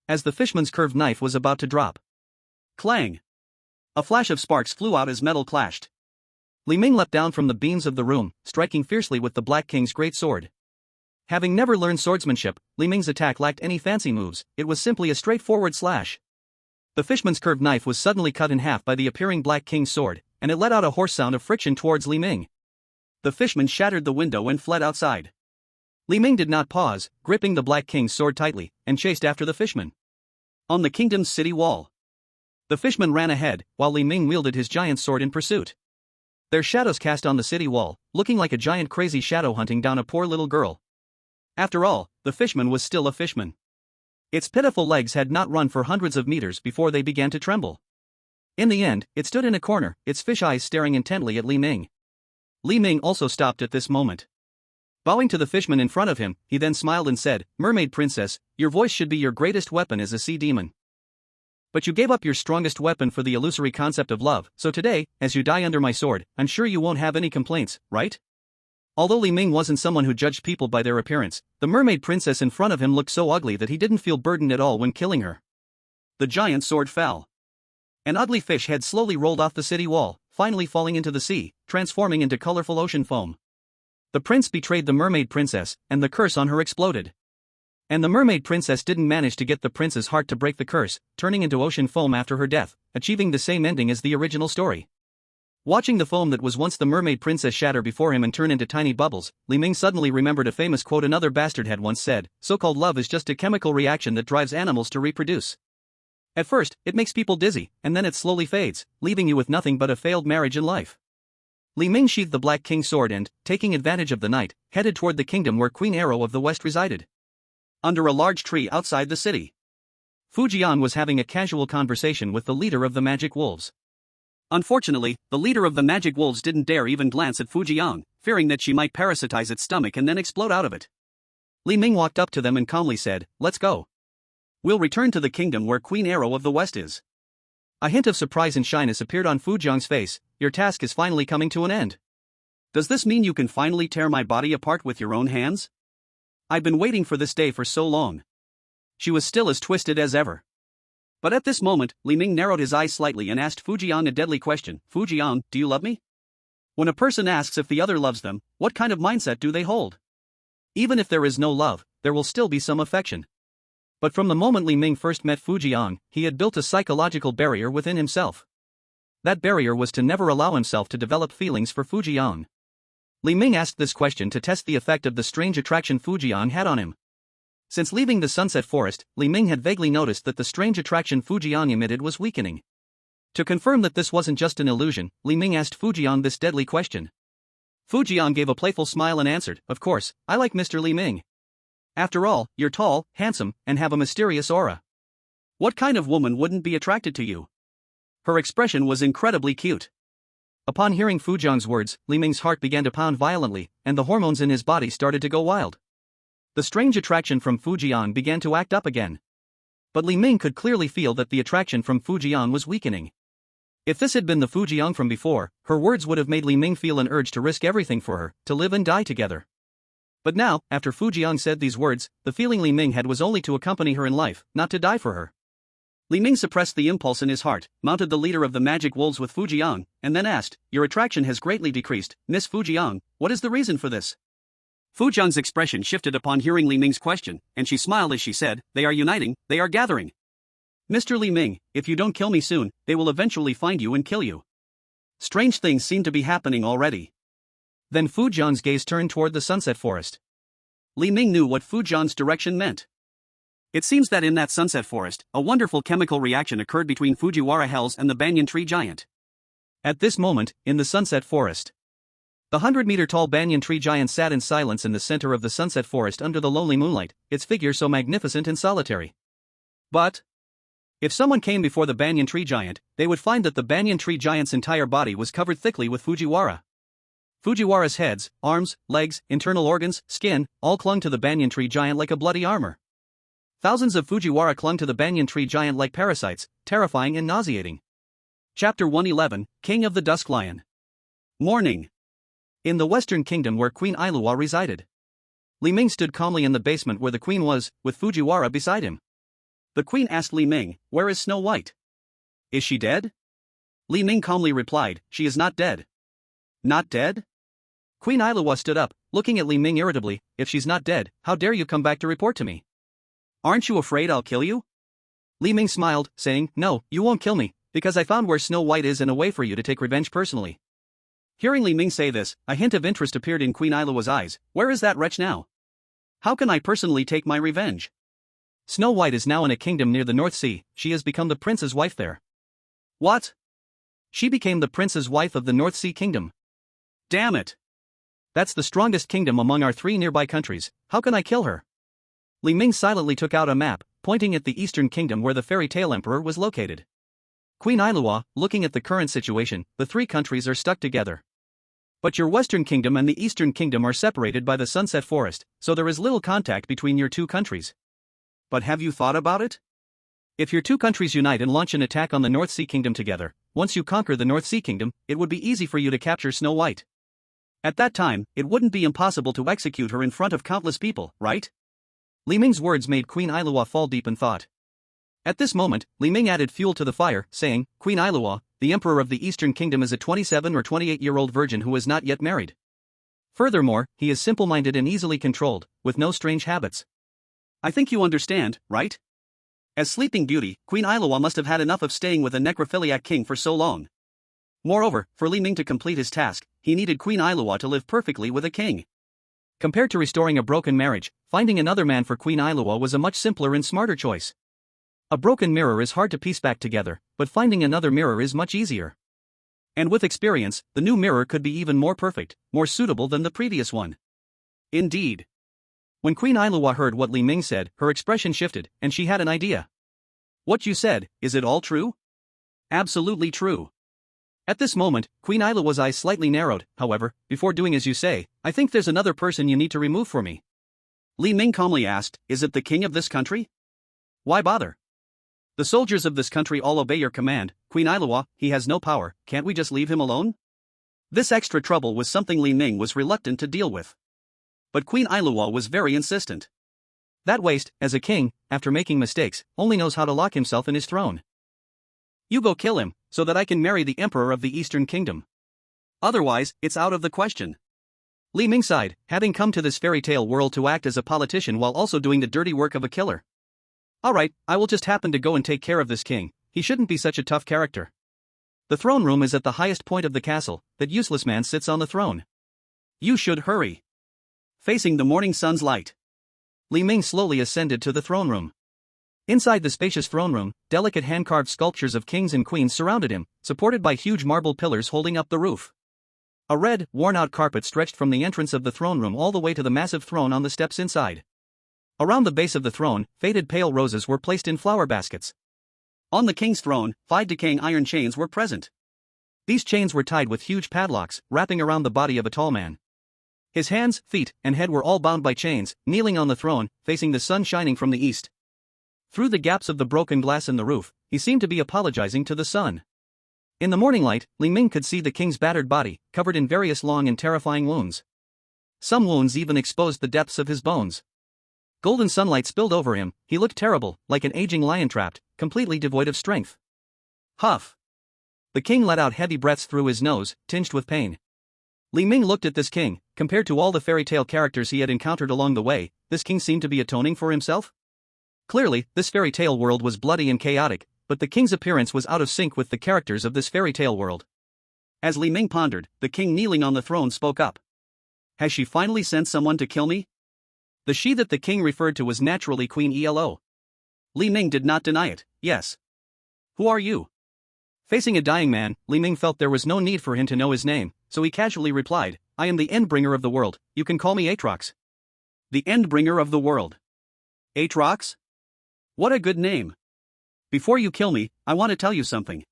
As the fishman's curved knife was about to drop, clang! A flash of sparks flew out as metal clashed. Li Ming leapt down from the beams of the room, striking fiercely with the Black King's great sword. Having never learned swordsmanship, Li Ming's attack lacked any fancy moves, it was simply a straightforward slash. The fishman's curved knife was suddenly cut in half by the appearing Black King's sword, and it let out a hoarse sound of friction towards Li Ming. The fishman shattered the window and fled outside. Li Ming did not pause, gripping the Black King's sword tightly, and chased after the fishman. On the kingdom's city wall, the fishman ran ahead, while Li Ming wielded his giant sword in pursuit. Their shadows cast on the city wall, looking like a giant crazy shadow hunting down a poor little girl. After all, the fishman was still a fishman. Its pitiful legs had not run for hundreds of meters before they began to tremble. In the end, it stood in a corner, its fish eyes staring intently at Li Ming. Li Ming also stopped at this moment. Bowing to the fishman in front of him, he then smiled and said, "Mermaid Princess, your voice should be your greatest weapon as a sea demon. But you gave up your strongest weapon for the illusory concept of love, so today, as you die under my sword, I'm sure you won't have any complaints, right?" Although Li Ming wasn't someone who judged people by their appearance, the mermaid princess in front of him looked so ugly that he didn't feel burdened at all when killing her. The giant sword fell. An ugly fish head slowly rolled off the city wall, finally falling into the sea, transforming into colorful ocean foam. The prince betrayed the mermaid princess, and the curse on her exploded. And the mermaid princess didn't manage to get the prince's heart to break the curse, turning into ocean foam after her death, achieving the same ending as the original story. Watching the foam that was once the mermaid princess shatter before him and turn into tiny bubbles, Li Ming suddenly remembered a famous quote another bastard had once said: "So-called love is just a chemical reaction that drives animals to reproduce. At first, it makes people dizzy, and then it slowly fades, leaving you with nothing but a failed marriage in life." Li Ming sheathed the Black King's sword and, taking advantage of the night, headed toward the kingdom where Queen Arrow of the West resided. Under a large tree outside the city, Fujian was having a casual conversation with the leader of the Magic Wolves. Unfortunately, the leader of the Magic Wolves didn't dare even glance at Fujian, fearing that she might parasitize its stomach and then explode out of it. Li Ming walked up to them and calmly said, "Let's go. We'll return to the kingdom where Queen Arrow of the West is." A hint of surprise and shyness appeared on Fujian's face. "Your task is finally coming to an end. Does this mean you can finally tear my body apart with your own hands? I've been waiting for this day for so long." She was still as twisted as ever. But at this moment, Li Ming narrowed his eyes slightly and asked Fujian a deadly question. "Fujian, do you love me?" When a person asks if the other loves them, what kind of mindset do they hold? Even if there is no love, there will still be some affection. But from the moment Li Ming first met Fujian, he had built a psychological barrier within himself. That barrier was to never allow himself to develop feelings for Fujian. Li Ming asked this question to test the effect of the strange attraction Fujian had on him. Since leaving the Sunset Forest, Li Ming had vaguely noticed that the strange attraction Fujian emitted was weakening. To confirm that this wasn't just an illusion, Li Ming asked Fujian this deadly question. Fujian gave a playful smile and answered, "Of course, I like Mr. Li Ming. After all, you're tall, handsome, and have a mysterious aura. What kind of woman wouldn't be attracted to you?" Her expression was incredibly cute. Upon hearing Fujian's words, Li Ming's heart began to pound violently, and the hormones in his body started to go wild. The strange attraction from Fujian began to act up again. But Li Ming could clearly feel that the attraction from Fu Jiang was weakening. If this had been the Fu Jiang from before, her words would have made Li Ming feel an urge to risk everything for her, to live and die together. But now, after Fu Jiang said these words, the feeling Li Ming had was only to accompany her in life, not to die for her. Li Ming suppressed the impulse in his heart, mounted the leader of the magic wolves with Fu Jiang, and then asked, "Your attraction has greatly decreased, Miss Fu Jiang, what is the reason for this?" Fu Jiang's expression shifted upon hearing Li Ming's question, and she smiled as she said, "They are uniting, they are gathering. Mr. Li Ming, if you don't kill me soon, they will eventually find you and kill you. Strange things seem to be happening already." Then Fu Jiang's gaze turned toward the sunset forest. Li Ming knew what Fu Jiang's direction meant. It seems that in that sunset forest, a wonderful chemical reaction occurred between Fujiwara Hells and the banyan tree giant. At this moment, in the sunset forest, the 100-meter-tall banyan tree giant sat in silence in the center of the sunset forest under the lonely moonlight, its figure so magnificent and solitary. But if someone came before the banyan tree giant, they would find that the banyan tree giant's entire body was covered thickly with Fujiwara. Fujiwara's heads, arms, legs, internal organs, skin, all clung to the banyan tree giant like a bloody armor. Thousands of Fujiwara clung to the banyan tree giant like parasites, terrifying and nauseating. Chapter 111, King of the Dusk Lion. Morning. In the Western Kingdom where Queen Ailua resided, Li Ming stood calmly in the basement where the queen was, with Fujiwara beside him. The queen asked Li Ming, "Where is Snow White? Is she dead?" Li Ming calmly replied, "She is not dead." "Not dead?" Queen Ailua stood up, looking at Li Ming irritably, "If she's not dead, how dare you come back to report to me? Aren't you afraid I'll kill you?" Li Ming smiled, saying, "No, you won't kill me, because I found where Snow White is and a way for you to take revenge personally." Hearing Li Ming say this, a hint of interest appeared in Queen Ailua's eyes. "Where is that wretch now? How can I personally take my revenge?" "Snow White is now in a kingdom near the North Sea. She has become the prince's wife there." "What?" "She became the prince's wife of the North Sea Kingdom." "Damn it. That's the strongest kingdom among our 3 nearby countries. How can I kill her?" Li Ming silently took out a map, pointing at the Eastern Kingdom where the Fairy Tale Emperor was located. "Queen Ailua, looking at the current situation, the 3 countries are stuck together. But your Western Kingdom and the Eastern Kingdom are separated by the Sunset Forest, so there is little contact between your 2 countries. But have you thought about it? If your 2 countries unite and launch an attack on the North Sea Kingdom together, once you conquer the North Sea Kingdom, it would be easy for you to capture Snow White. At that time, it wouldn't be impossible to execute her in front of countless people, right?" Li Ming's words made Queen Ailua fall deep in thought. At this moment, Li Ming added fuel to the fire, saying, "Queen Ailua, the Emperor of the Eastern Kingdom is a 27 or 28-year-old virgin who is not yet married. Furthermore, he is simple-minded and easily controlled, with no strange habits." "I think you understand, right? As Sleeping Beauty, Queen Ailua must have had enough of staying with a necrophiliac king for so long. Moreover, for Li Ming to complete his task, he needed Queen Ailua to live perfectly with a king. Compared to restoring a broken marriage, finding another man for Queen Ailua was a much simpler and smarter choice. A broken mirror is hard to piece back together, but finding another mirror is much easier. And with experience, the new mirror could be even more perfect, more suitable than the previous one." Indeed. When Queen Ailua heard what Li Ming said, her expression shifted, and she had an idea. "What you said, is it all true?" "Absolutely true." At this moment, Queen Ailua's eyes slightly narrowed. "However, before doing as you say, I think there's another person you need to remove for me." Li Ming calmly asked, "Is it the king of this country?" "Why bother? "The soldiers of this country all obey your command, Queen Ailua. He has no power, can't we just leave him alone?" This extra trouble was something Li Ming was reluctant to deal with. But Queen Ailua was very insistent. "That waste, as a king, after making mistakes, only knows how to lock himself in his throne. You go kill him, so that I can marry the Emperor of the Eastern Kingdom. Otherwise, it's out of the question." Li Ming sighed, having come to this fairy tale world to act as a politician while also doing the dirty work of a killer. "Alright, I will just happen to go and take care of this king. He shouldn't be such a tough character. The throne room is at the highest point of the castle. That useless man sits on the throne. You should hurry." Facing the morning sun's light, Li Ming slowly ascended to the throne room. Inside the spacious throne room, delicate hand-carved sculptures of kings and queens surrounded him, supported by huge marble pillars holding up the roof. A red, worn-out carpet stretched from the entrance of the throne room all the way to the massive throne on the steps inside. Around the base of the throne, faded pale roses were placed in flower baskets. On the king's throne, 5 decaying iron chains were present. These chains were tied with huge padlocks, wrapping around the body of a tall man. His hands, feet, and head were all bound by chains, kneeling on the throne, facing the sun shining from the east. Through the gaps of the broken glass in the roof, he seemed to be apologizing to the sun. In the morning light, Li Ming could see the king's battered body, covered in various long and terrifying wounds. Some wounds even exposed the depths of his bones. Golden sunlight spilled over him, he looked terrible, like an aging lion trapped, completely devoid of strength. Huff! The king let out heavy breaths through his nose, tinged with pain. Li Ming looked at this king. Compared to all the fairy tale characters he had encountered along the way, this king seemed to be atoning for himself. Clearly, this fairy tale world was bloody and chaotic, but the king's appearance was out of sync with the characters of this fairy tale world. As Li Ming pondered, the king kneeling on the throne spoke up. Has she finally sent someone to kill me? The she that the king referred to was naturally Queen Elo. Li Ming did not deny it. Yes. Who are you? Facing a dying man, Li Ming felt there was no need for him to know his name, so he casually replied, I am the Endbringer of the world, you can call me Aatrox. The Endbringer of the world. Aatrox? What a good name. Before you kill me, I want to tell you something.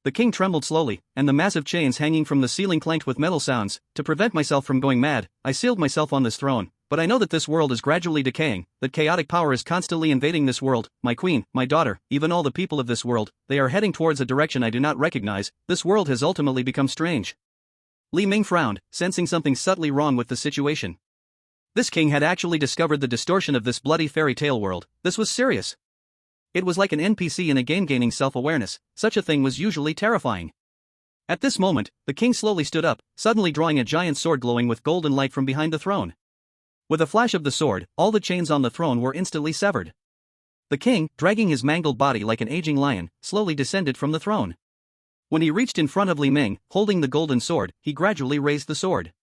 The king trembled slowly, and the massive chains hanging from the ceiling clanked with metal sounds. To prevent myself from going mad, I sealed myself on this throne, but I know that this world is gradually decaying, that chaotic power is constantly invading this world, my queen, my daughter, even all the people of this world, they are heading towards a direction I do not recognize. This world has ultimately become strange. Li Ming frowned, sensing something subtly wrong with the situation. This king had actually discovered the distortion of this bloody fairy tale world. This was serious. It was like an NPC in a game gaining self-awareness. Such a thing was usually terrifying. At this moment, the king slowly stood up, suddenly drawing a giant sword glowing with golden light from behind the throne. With a flash of the sword, all the chains on the throne were instantly severed. The king, dragging his mangled body like an aging lion, slowly descended from the throne. When he reached in front of Li Ming, holding the golden sword, he gradually raised the sword.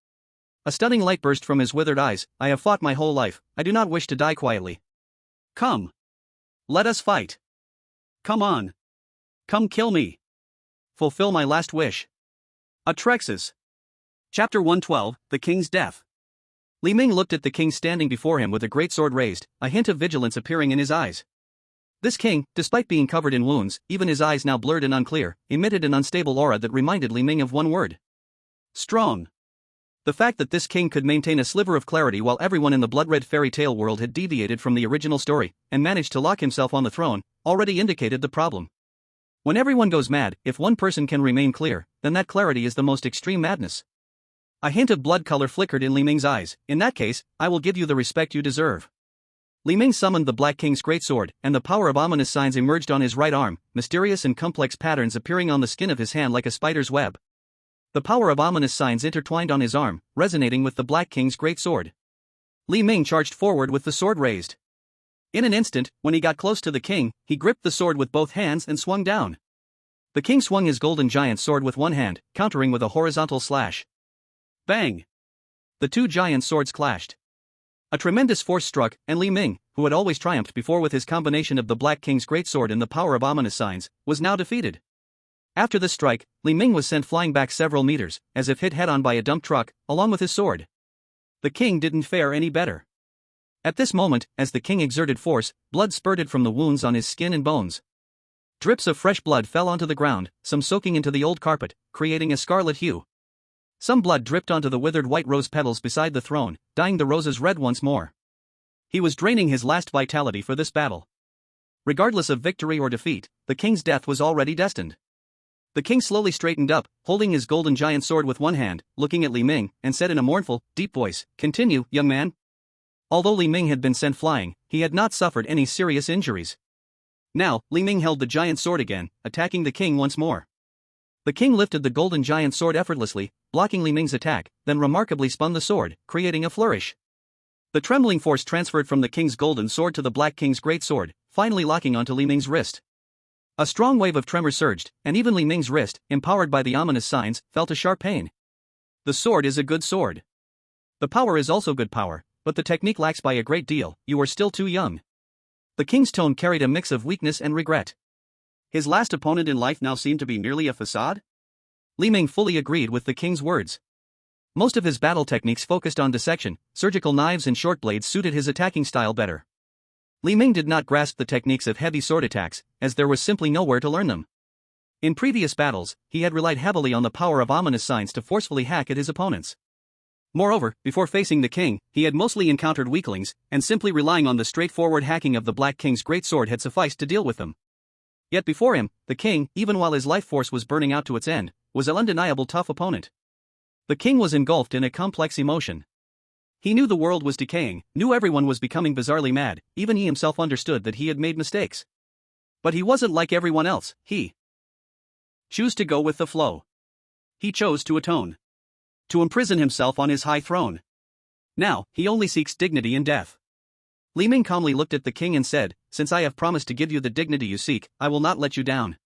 A stunning light burst from his withered eyes. I have fought my whole life, I do not wish to die quietly. Come. Let us fight. Come on. Come kill me. Fulfill my last wish. Atrexas. Chapter 112, The King's Death. Li Ming looked at the king standing before him with a great sword raised, a hint of vigilance appearing in his eyes. This king, despite being covered in wounds, even his eyes now blurred and unclear, emitted an unstable aura that reminded Li Ming of one word. Strong. The fact that this king could maintain a sliver of clarity while everyone in the blood-red fairy tale world had deviated from the original story, and managed to lock himself on the throne, already indicated the problem. When everyone goes mad, if one person can remain clear, then that clarity is the most extreme madness. A hint of blood color flickered in Li Ming's eyes. In that case, I will give you the respect you deserve. Li Ming summoned the Black King's great sword, and the power of ominous signs emerged on his right arm, mysterious and complex patterns appearing on the skin of his hand like a spider's web. The power of ominous signs intertwined on his arm, resonating with the Black King's great sword. Li Ming charged forward with the sword raised. In an instant, when he got close to the king, he gripped the sword with both hands and swung down. The king swung his golden giant sword with one hand, countering with a horizontal slash. Bang! The two giant swords clashed. A tremendous force struck, and Li Ming, who had always triumphed before with his combination of the Black King's great sword and the power of ominous signs, was now defeated. After this strike, Li Ming was sent flying back several meters, as if hit head-on by a dump truck, along with his sword. The king didn't fare any better. At this moment, as the king exerted force, blood spurted from the wounds on his skin and bones. Drips of fresh blood fell onto the ground, some soaking into the old carpet, creating a scarlet hue. Some blood dripped onto the withered white rose petals beside the throne, dyeing the roses red once more. He was draining his last vitality for this battle. Regardless of victory or defeat, the king's death was already destined. The king slowly straightened up, holding his golden giant sword with one hand, looking at Li Ming, and said in a mournful, deep voice, "Continue, young man." Although Li Ming had been sent flying, he had not suffered any serious injuries. Now, Li Ming held the giant sword again, attacking the king once more. The king lifted the golden giant sword effortlessly, blocking Li Ming's attack, then remarkably spun the sword, creating a flourish. The trembling force transferred from the king's golden sword to the Black King's great sword, finally locking onto Li Ming's wrist. A strong wave of tremor surged, and even Li Ming's wrist, empowered by the ominous signs, felt a sharp pain. The sword is a good sword. The power is also good power, but the technique lacks by a great deal. You are still too young. The king's tone carried a mix of weakness and regret. His last opponent in life now seemed to be merely a facade? Li Ming fully agreed with the king's words. Most of his battle techniques focused on dissection, surgical knives and short blades suited his attacking style better. Li Ming did not grasp the techniques of heavy sword attacks, as there was simply nowhere to learn them. In previous battles, he had relied heavily on the power of ominous signs to forcefully hack at his opponents. Moreover, before facing the king, he had mostly encountered weaklings, and simply relying on the straightforward hacking of the Black King's great sword had sufficed to deal with them. Yet before him, the king, even while his life force was burning out to its end, was an undeniable tough opponent. The king was engulfed in a complex emotion. He knew the world was decaying, knew everyone was becoming bizarrely mad, even he himself understood that he had made mistakes. But he wasn't like everyone else, he chose to go with the flow. He chose to atone. To imprison himself on his high throne. Now, he only seeks dignity in death. Li Ming calmly looked at the king and said, "Since I have promised to give you the dignity you seek, I will not let you down.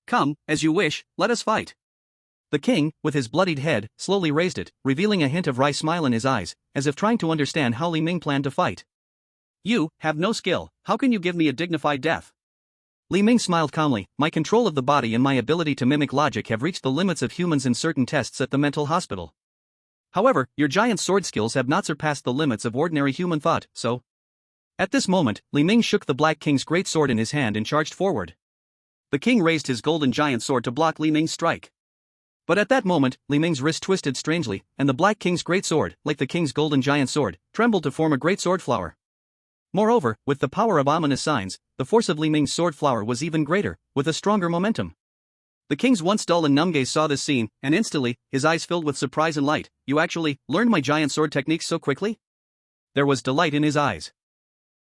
Come, as you wish, let us fight." The king, with his bloodied head, slowly raised it, revealing a hint of wry smile in his eyes, as if trying to understand how Li Ming planned to fight. "You have no skill, how can you give me a dignified death?" Li Ming smiled calmly. "My control of the body and my ability to mimic logic have reached the limits of humans in certain tests at the mental hospital. However, your giant sword skills have not surpassed the limits of ordinary human thought, so..." At this moment, Li Ming shook the Black King's great sword in his hand and charged forward. The king raised his golden giant sword to block Li Ming's strike. But at that moment, Li Ming's wrist twisted strangely, and the Black King's great sword, like the king's golden giant sword, trembled to form a great sword flower. Moreover, with the power of ominous signs, the force of Li Ming's sword flower was even greater, with a stronger momentum. The king's once dull and numb gaze saw this scene, and instantly, his eyes filled with surprise and light. "You actually learned my giant sword techniques so quickly?" There was delight in his eyes.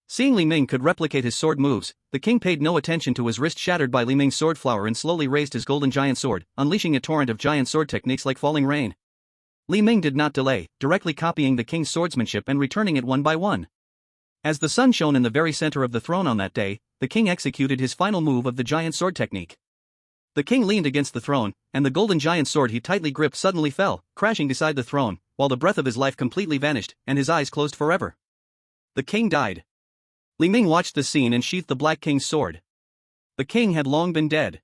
Seeing Li Ming could replicate his sword moves, the king paid no attention to his wrist shattered by Li Ming's sword flower and slowly raised his golden giant sword, unleashing a torrent of giant sword techniques like falling rain. Li Ming did not delay, directly copying the king's swordsmanship and returning it one by one. As the sun shone in the very center of the throne on that day, the king executed his final move of the giant sword technique. The king leaned against the throne, and the golden giant sword he tightly gripped suddenly fell, crashing beside the throne, while the breath of his life completely vanished, and his eyes closed forever. The king died. Li Ming watched the scene and sheathed the Black King's sword. The king had long been dead.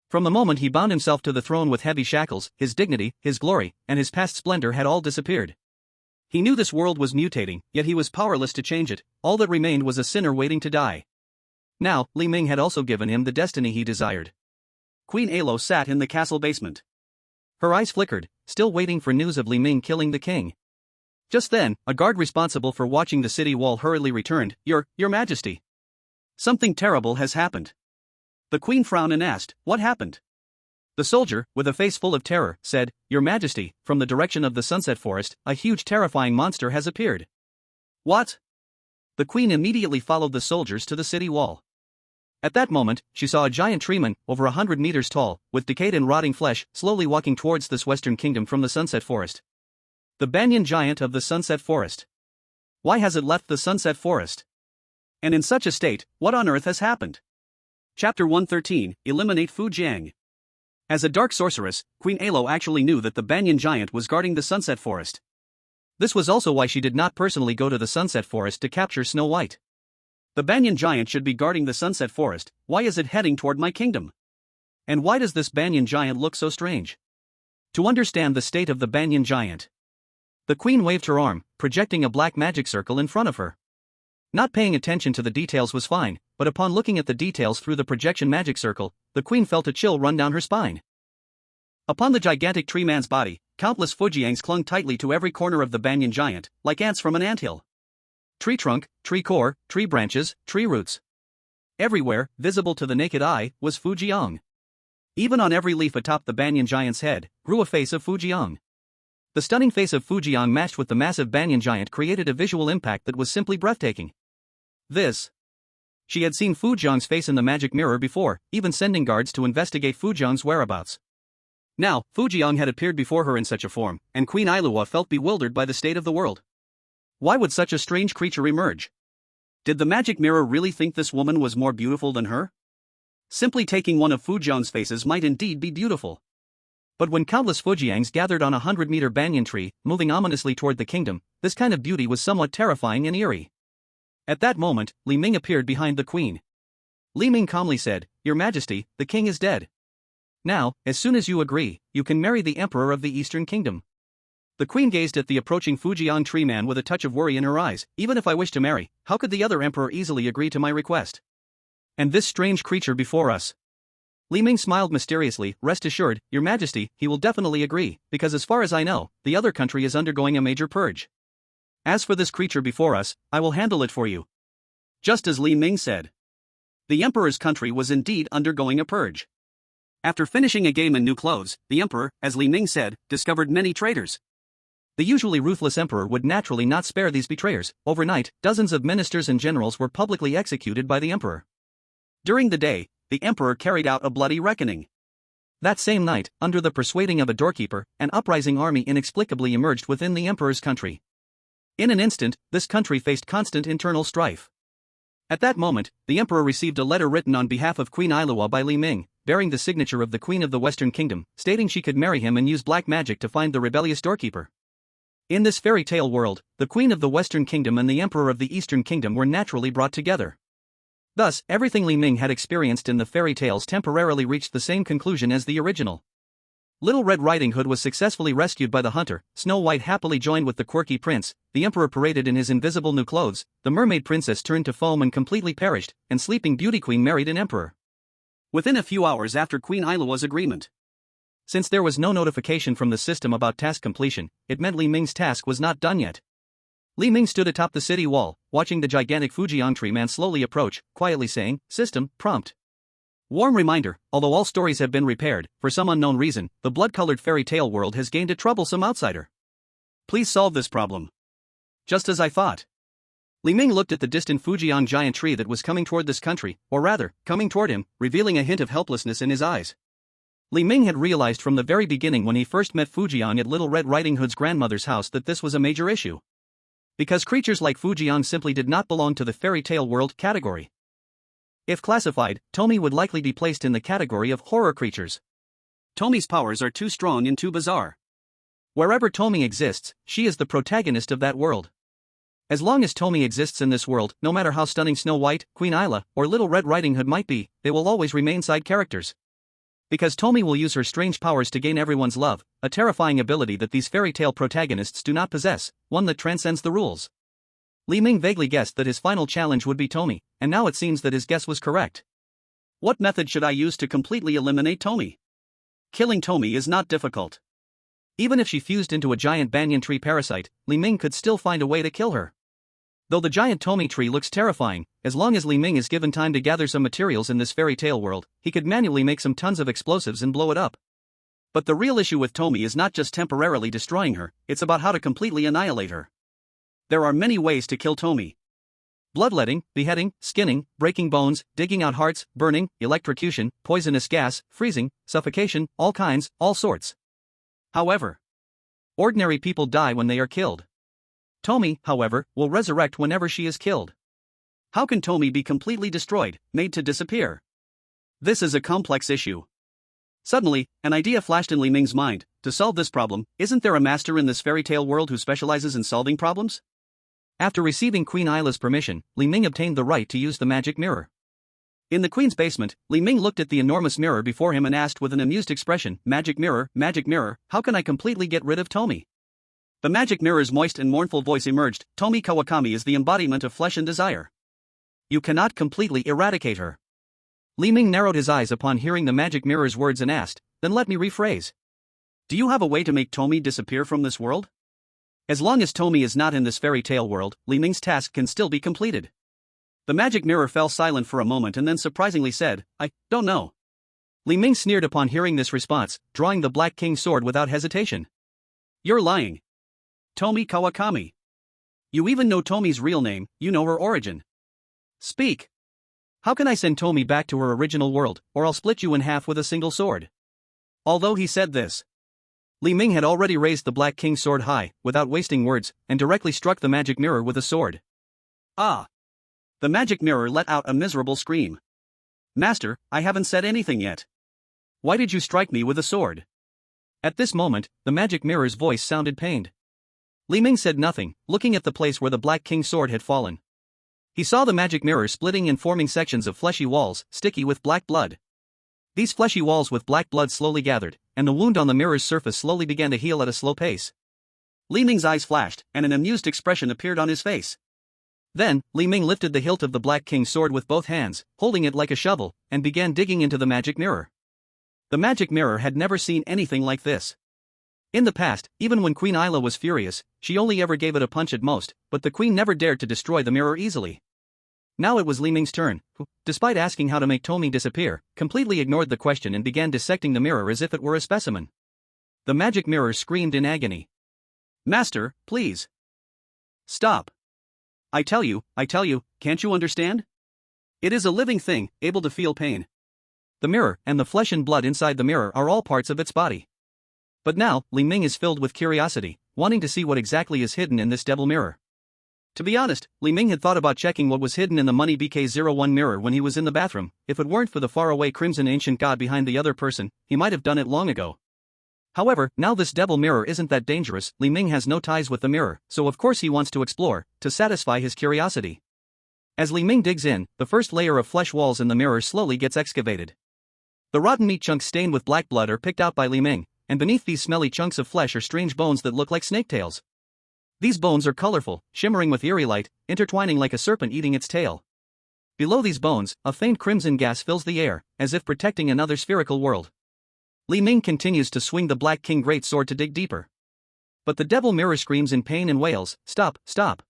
From the moment he bound himself to the throne with heavy shackles, his dignity, his glory, and his past splendor had all disappeared. He knew this world was mutating, yet he was powerless to change it. All that remained was a sinner waiting to die. Now, Li Ming had also given him the destiny he desired. Queen Alo sat in the castle basement. Her eyes flickered, still waiting for news of Li Ming killing the king. Just then, a guard responsible for watching the city wall hurriedly returned. Your Majesty. Something terrible has happened." The queen frowned and asked, "What happened?" The soldier, with a face full of terror, said, "Your Majesty, from the direction of the Sunset Forest, a huge terrifying monster has appeared." "What?" The queen immediately followed the soldiers to the city wall. At that moment, she saw a giant treeman, over 100 meters tall, with decayed and rotting flesh, slowly walking towards this western kingdom from the Sunset Forest. The banyan giant of the Sunset Forest. Why has it left the Sunset Forest? And in such a state, what on earth has happened? Chapter 113, Eliminate Fu Jiang. As a dark sorceress, Queen Alo actually knew that the banyan giant was guarding the Sunset Forest. This was also why she did not personally go to the Sunset Forest to capture Snow White. The banyan giant should be guarding the Sunset Forest. Why is it heading toward my kingdom? And why does this banyan giant look so strange? To understand the state of the banyan giant, the queen waved her arm, projecting a black magic circle in front of her. Not paying attention to the details was fine, but upon looking at the details through the projection magic circle, the queen felt a chill run down her spine. Upon the gigantic tree man's body, countless Fujiangs clung tightly to every corner of the banyan giant, like ants from an anthill. Tree trunk, tree core, tree branches, tree roots. Everywhere, visible to the naked eye, was Fujiang. Even on every leaf atop the banyan giant's head, grew a face of Fujiang. The stunning face of Fujiang matched with the massive banyan giant created a visual impact that was simply breathtaking. She had seen Fujiang's face in the magic mirror before, even sending guards to investigate Fujiang's whereabouts. Now, Fujiang had appeared before her in such a form, and Queen Ailua felt bewildered by the state of the world. Why would such a strange creature emerge? Did the magic mirror really think this woman was more beautiful than her? Simply taking one of Fujiang's faces might indeed be beautiful. But when countless Fujiangs gathered on a 100-meter banyan tree, moving ominously toward the kingdom, this kind of beauty was somewhat terrifying and eerie. At that moment, Li Ming appeared behind the queen. Li Ming calmly said, "Your Majesty, the king is dead. Now, as soon as you agree, you can marry the emperor of the Eastern Kingdom." The queen gazed at the approaching Fujiang tree man with a touch of worry in her eyes. Even if I wish to marry, how could the other emperor easily agree to my request? And this strange creature before us? Li Ming smiled mysteriously. Rest assured, Your Majesty, he will definitely agree, because as far as I know, the other country is undergoing a major purge. As for this creature before us, I will handle it for you. Just as Li Ming said. The Emperor's country was indeed undergoing a purge. After finishing a game in new clothes, the Emperor, as Li Ming said, discovered many traitors. The usually ruthless Emperor would naturally not spare these betrayers. Overnight, dozens of ministers and generals were publicly executed by the Emperor. During the day, the Emperor carried out a bloody reckoning. That same night, under the persuading of a doorkeeper, an uprising army inexplicably emerged within the Emperor's country. In an instant, this country faced constant internal strife. At that moment, the Emperor received a letter written on behalf of Queen Ailua by Li Ming, bearing the signature of the Queen of the Western Kingdom, stating she could marry him and use black magic to find the rebellious doorkeeper. In this fairy tale world, the Queen of the Western Kingdom and the Emperor of the Eastern Kingdom were naturally brought together. Thus, everything Li Ming had experienced in the fairy tales temporarily reached the same conclusion as the original. Little Red Riding Hood was successfully rescued by the hunter, Snow White happily joined with the quirky prince, the Emperor paraded in his invisible new clothes, the mermaid princess turned to foam and completely perished, and Sleeping Beauty Queen married an emperor. Within a few hours after Queen Ailua's agreement. Since there was no notification from the system about task completion, it meant Li Ming's task was not done yet. Li Ming stood atop the city wall, watching the gigantic Fujian tree man slowly approach, quietly saying, "System, prompt." Warm reminder, although all stories have been repaired, for some unknown reason, the blood-colored fairy tale world has gained a troublesome outsider. Please solve this problem. Just as I thought. Li Ming looked at the distant Fujian giant tree that was coming toward this country, or rather, coming toward him, revealing a hint of helplessness in his eyes. Li Ming had realized from the very beginning when he first met Fujian at Little Red Riding Hood's grandmother's house that this was a major issue. Because creatures like Fujian simply did not belong to the fairy tale world category. If classified, Tomi would likely be placed in the category of horror creatures. Tomi's powers are too strong and too bizarre. Wherever Tomi exists, she is the protagonist of that world. As long as Tomi exists in this world, no matter how stunning Snow White, Queen Aila, or Little Red Riding Hood might be, they will always remain side characters. Because Tomi will use her strange powers to gain everyone's love, a terrifying ability that these fairy tale protagonists do not possess, one that transcends the rules. Li Ming vaguely guessed that his final challenge would be Tomi, and now it seems that his guess was correct. What method should I use to completely eliminate Tomi? Killing Tomi is not difficult. Even if she fused into a giant banyan tree parasite, Li Ming could still find a way to kill her. Though the giant Tomi tree looks terrifying, as long as Li Ming is given time to gather some materials in this fairy tale world, he could manually make some tons of explosives and blow it up. But the real issue with Tomi is not just temporarily destroying her, it's about how to completely annihilate her. There are many ways to kill Tomi. Bloodletting, beheading, skinning, breaking bones, digging out hearts, burning, electrocution, poisonous gas, freezing, suffocation, all kinds, all sorts. However, ordinary people die when they are killed. Tomi, however, will resurrect whenever she is killed. How can Tomi be completely destroyed, made to disappear? This is a complex issue. Suddenly, an idea flashed in Li Ming's mind. To solve this problem, isn't there a master in this fairy tale world who specializes in solving problems? After receiving Queen Aila's permission, Li Ming obtained the right to use the magic mirror. In the queen's basement, Li Ming looked at the enormous mirror before him and asked with an amused expression, magic mirror, how can I completely get rid of Tomi?" The magic mirror's moist and mournful voice emerged, "Tomi Kawakami is the embodiment of flesh and desire. You cannot completely eradicate her." Li Ming narrowed his eyes upon hearing the magic mirror's words and asked, "Then let me rephrase. Do you have a way to make Tomi disappear from this world?" As long as Tomi is not in this fairy tale world, Li Ming's task can still be completed. The magic mirror fell silent for a moment and then surprisingly said, "I don't know." Li Ming sneered upon hearing this response, drawing the Black King's sword without hesitation. "You're lying. Tomi Kawakami. You even know Tomi's real name, you know her origin. Speak. How can I send Tomi back to her original world, or I'll split you in half with a single sword?" Although he said this, Li Ming had already raised the Black King's sword high, without wasting words, and directly struck the magic mirror with a sword. Ah! The magic mirror let out a miserable scream. "Master, I haven't said anything yet. Why did you strike me with a sword?" At this moment, the magic mirror's voice sounded pained. Li Ming said nothing, looking at the place where the Black King's sword had fallen. He saw the magic mirror splitting and forming sections of fleshy walls, sticky with black blood. These fleshy walls with black blood slowly gathered, and the wound on the mirror's surface slowly began to heal at a slow pace. Li Ming's eyes flashed, and an amused expression appeared on his face. Then, Li Ming lifted the hilt of the Black King's sword with both hands, holding it like a shovel, and began digging into the magic mirror. The magic mirror had never seen anything like this. In the past, even when Queen Isla was furious, she only ever gave it a punch at most, but the queen never dared to destroy the mirror easily. Now it was Li Ming's turn, who, despite asking how to make Tommy disappear, completely ignored the question and began dissecting the mirror as if it were a specimen. The magic mirror screamed in agony. Master, please. Stop. I tell you, can't you understand? It is a living thing, able to feel pain. The mirror and the flesh and blood inside the mirror are all parts of its body. But now, Li Ming is filled with curiosity, wanting to see what exactly is hidden in this devil mirror. To be honest, Li Ming had thought about checking what was hidden in the Money BK01 mirror when he was in the bathroom. If it weren't for the faraway crimson ancient god behind the other person, he might have done it long ago. However, now this devil mirror isn't that dangerous. Li Ming has no ties with the mirror, so of course he wants to explore, to satisfy his curiosity. As Li Ming digs in, the first layer of flesh walls in the mirror slowly gets excavated. The rotten meat chunks stained with black blood are picked out by Li Ming, and beneath these smelly chunks of flesh are strange bones that look like snake tails. These bones are colorful, shimmering with eerie light, intertwining like a serpent eating its tail. Below these bones, a faint crimson gas fills the air, as if protecting another spherical world. Li Ming continues to swing the Black King great sword to dig deeper. But the devil mirror screams in pain and wails, "Stop, stop!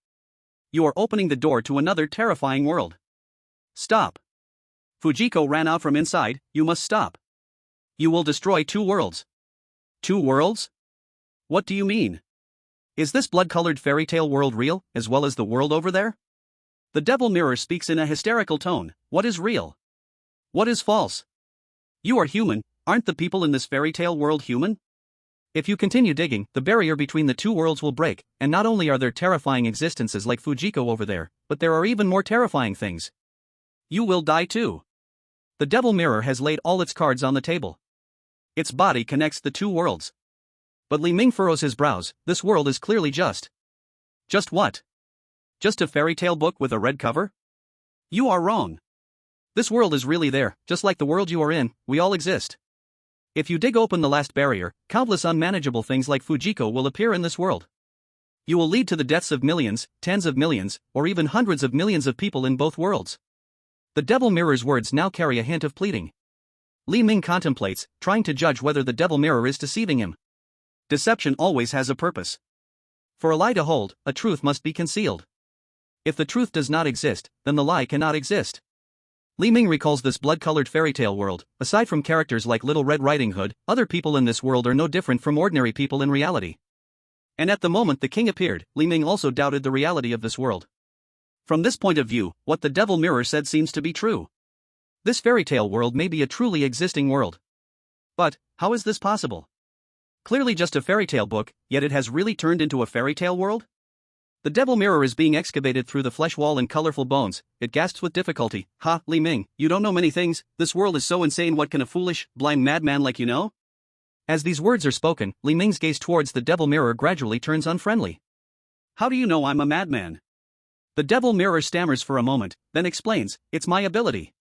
You are opening the door to another terrifying world. Stop! Fujiko ran out from inside, you must stop. You will destroy 2 worlds. 2 worlds? What do you mean? Is this blood-colored fairy tale world real, as well as the world over there?" The devil mirror speaks in a hysterical tone. What is real? What is false? You are human, aren't the people in this fairy tale world human? If you continue digging, the barrier between the 2 worlds will break, and not only are there terrifying existences like Fujiko over there, but there are even more terrifying things. You will die too. The devil mirror has laid all its cards on the table. Its body connects the 2 worlds. But Li Ming furrows his brows. This world is clearly just. Just what? Just a fairy tale book with a red cover? You are wrong. This world is really there, just like the world you are in. We all exist. If you dig open the last barrier, countless unmanageable things like Fujiko will appear in this world. You will lead to the deaths of millions, tens of millions, or even hundreds of millions of people in both worlds. The devil mirror's words now carry a hint of pleading. Li Ming contemplates, trying to judge whether the devil mirror is deceiving him. Deception always has a purpose. For a lie to hold, a truth must be concealed. If the truth does not exist, then the lie cannot exist. Li Ming recalls this blood-colored fairy tale world. Aside from characters like Little Red Riding Hood, other people in this world are no different from ordinary people in reality. And at the moment the king appeared, Li Ming also doubted the reality of this world. From this point of view, what the devil mirror said seems to be true. This fairy tale world may be a truly existing world. But, how is this possible? Clearly just a fairy tale book, yet it has really turned into a fairy tale world? The devil mirror is being excavated through the flesh wall and colorful bones. It gasps with difficulty. Ha, Li Ming, you don't know many things. This world is so insane, what can a foolish, blind madman like you know? As these words are spoken, Li Ming's gaze towards the devil mirror gradually turns unfriendly. How do you know I'm a madman? The devil mirror stammers for a moment, then explains, it's my ability.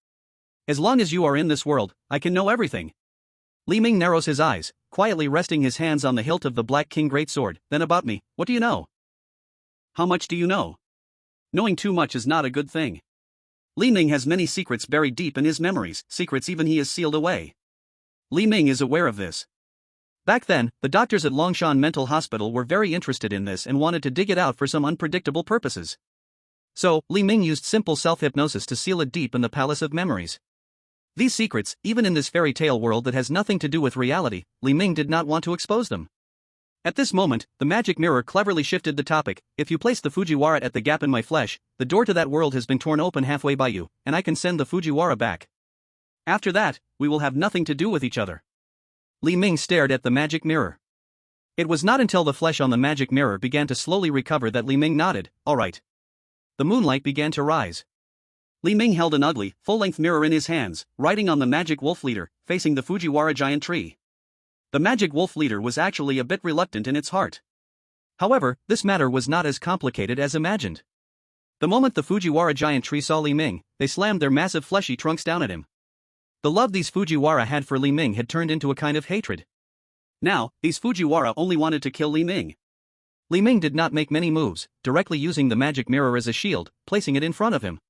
As long as you are in this world, I can know everything. Li Ming narrows his eyes, quietly resting his hands on the hilt of the Black King greatsword. Then about me, what do you know? How much do you know? Knowing too much is not a good thing. Li Ming has many secrets buried deep in his memories, secrets even he has sealed away. Li Ming is aware of this. Back then, the doctors at Longshan Mental Hospital were very interested in this and wanted to dig it out for some unpredictable purposes. So, Li Ming used simple self-hypnosis to seal it deep in the Palace of Memories. These secrets, even in this fairy tale world that has nothing to do with reality, Li Ming did not want to expose them. At this moment, the magic mirror cleverly shifted the topic. If you place the Fujiwara at the gap in my flesh, the door to that world has been torn open halfway by you, and I can send the Fujiwara back. After that, we will have nothing to do with each other. Li Ming stared at the magic mirror. It was not until the flesh on the magic mirror began to slowly recover that Li Ming nodded. All right. The moonlight began to rise. Li Ming held an ugly, full-length mirror in his hands, riding on the magic wolf leader, facing the Fujiwara giant tree. The magic wolf leader was actually a bit reluctant in its heart. However, this matter was not as complicated as imagined. The moment the Fujiwara giant tree saw Li Ming, they slammed their massive fleshy trunks down at him. The love these Fujiwara had for Li Ming had turned into a kind of hatred. Now, these Fujiwara only wanted to kill Li Ming. Li Ming did not make many moves, directly using the magic mirror as a shield, placing it in front of him.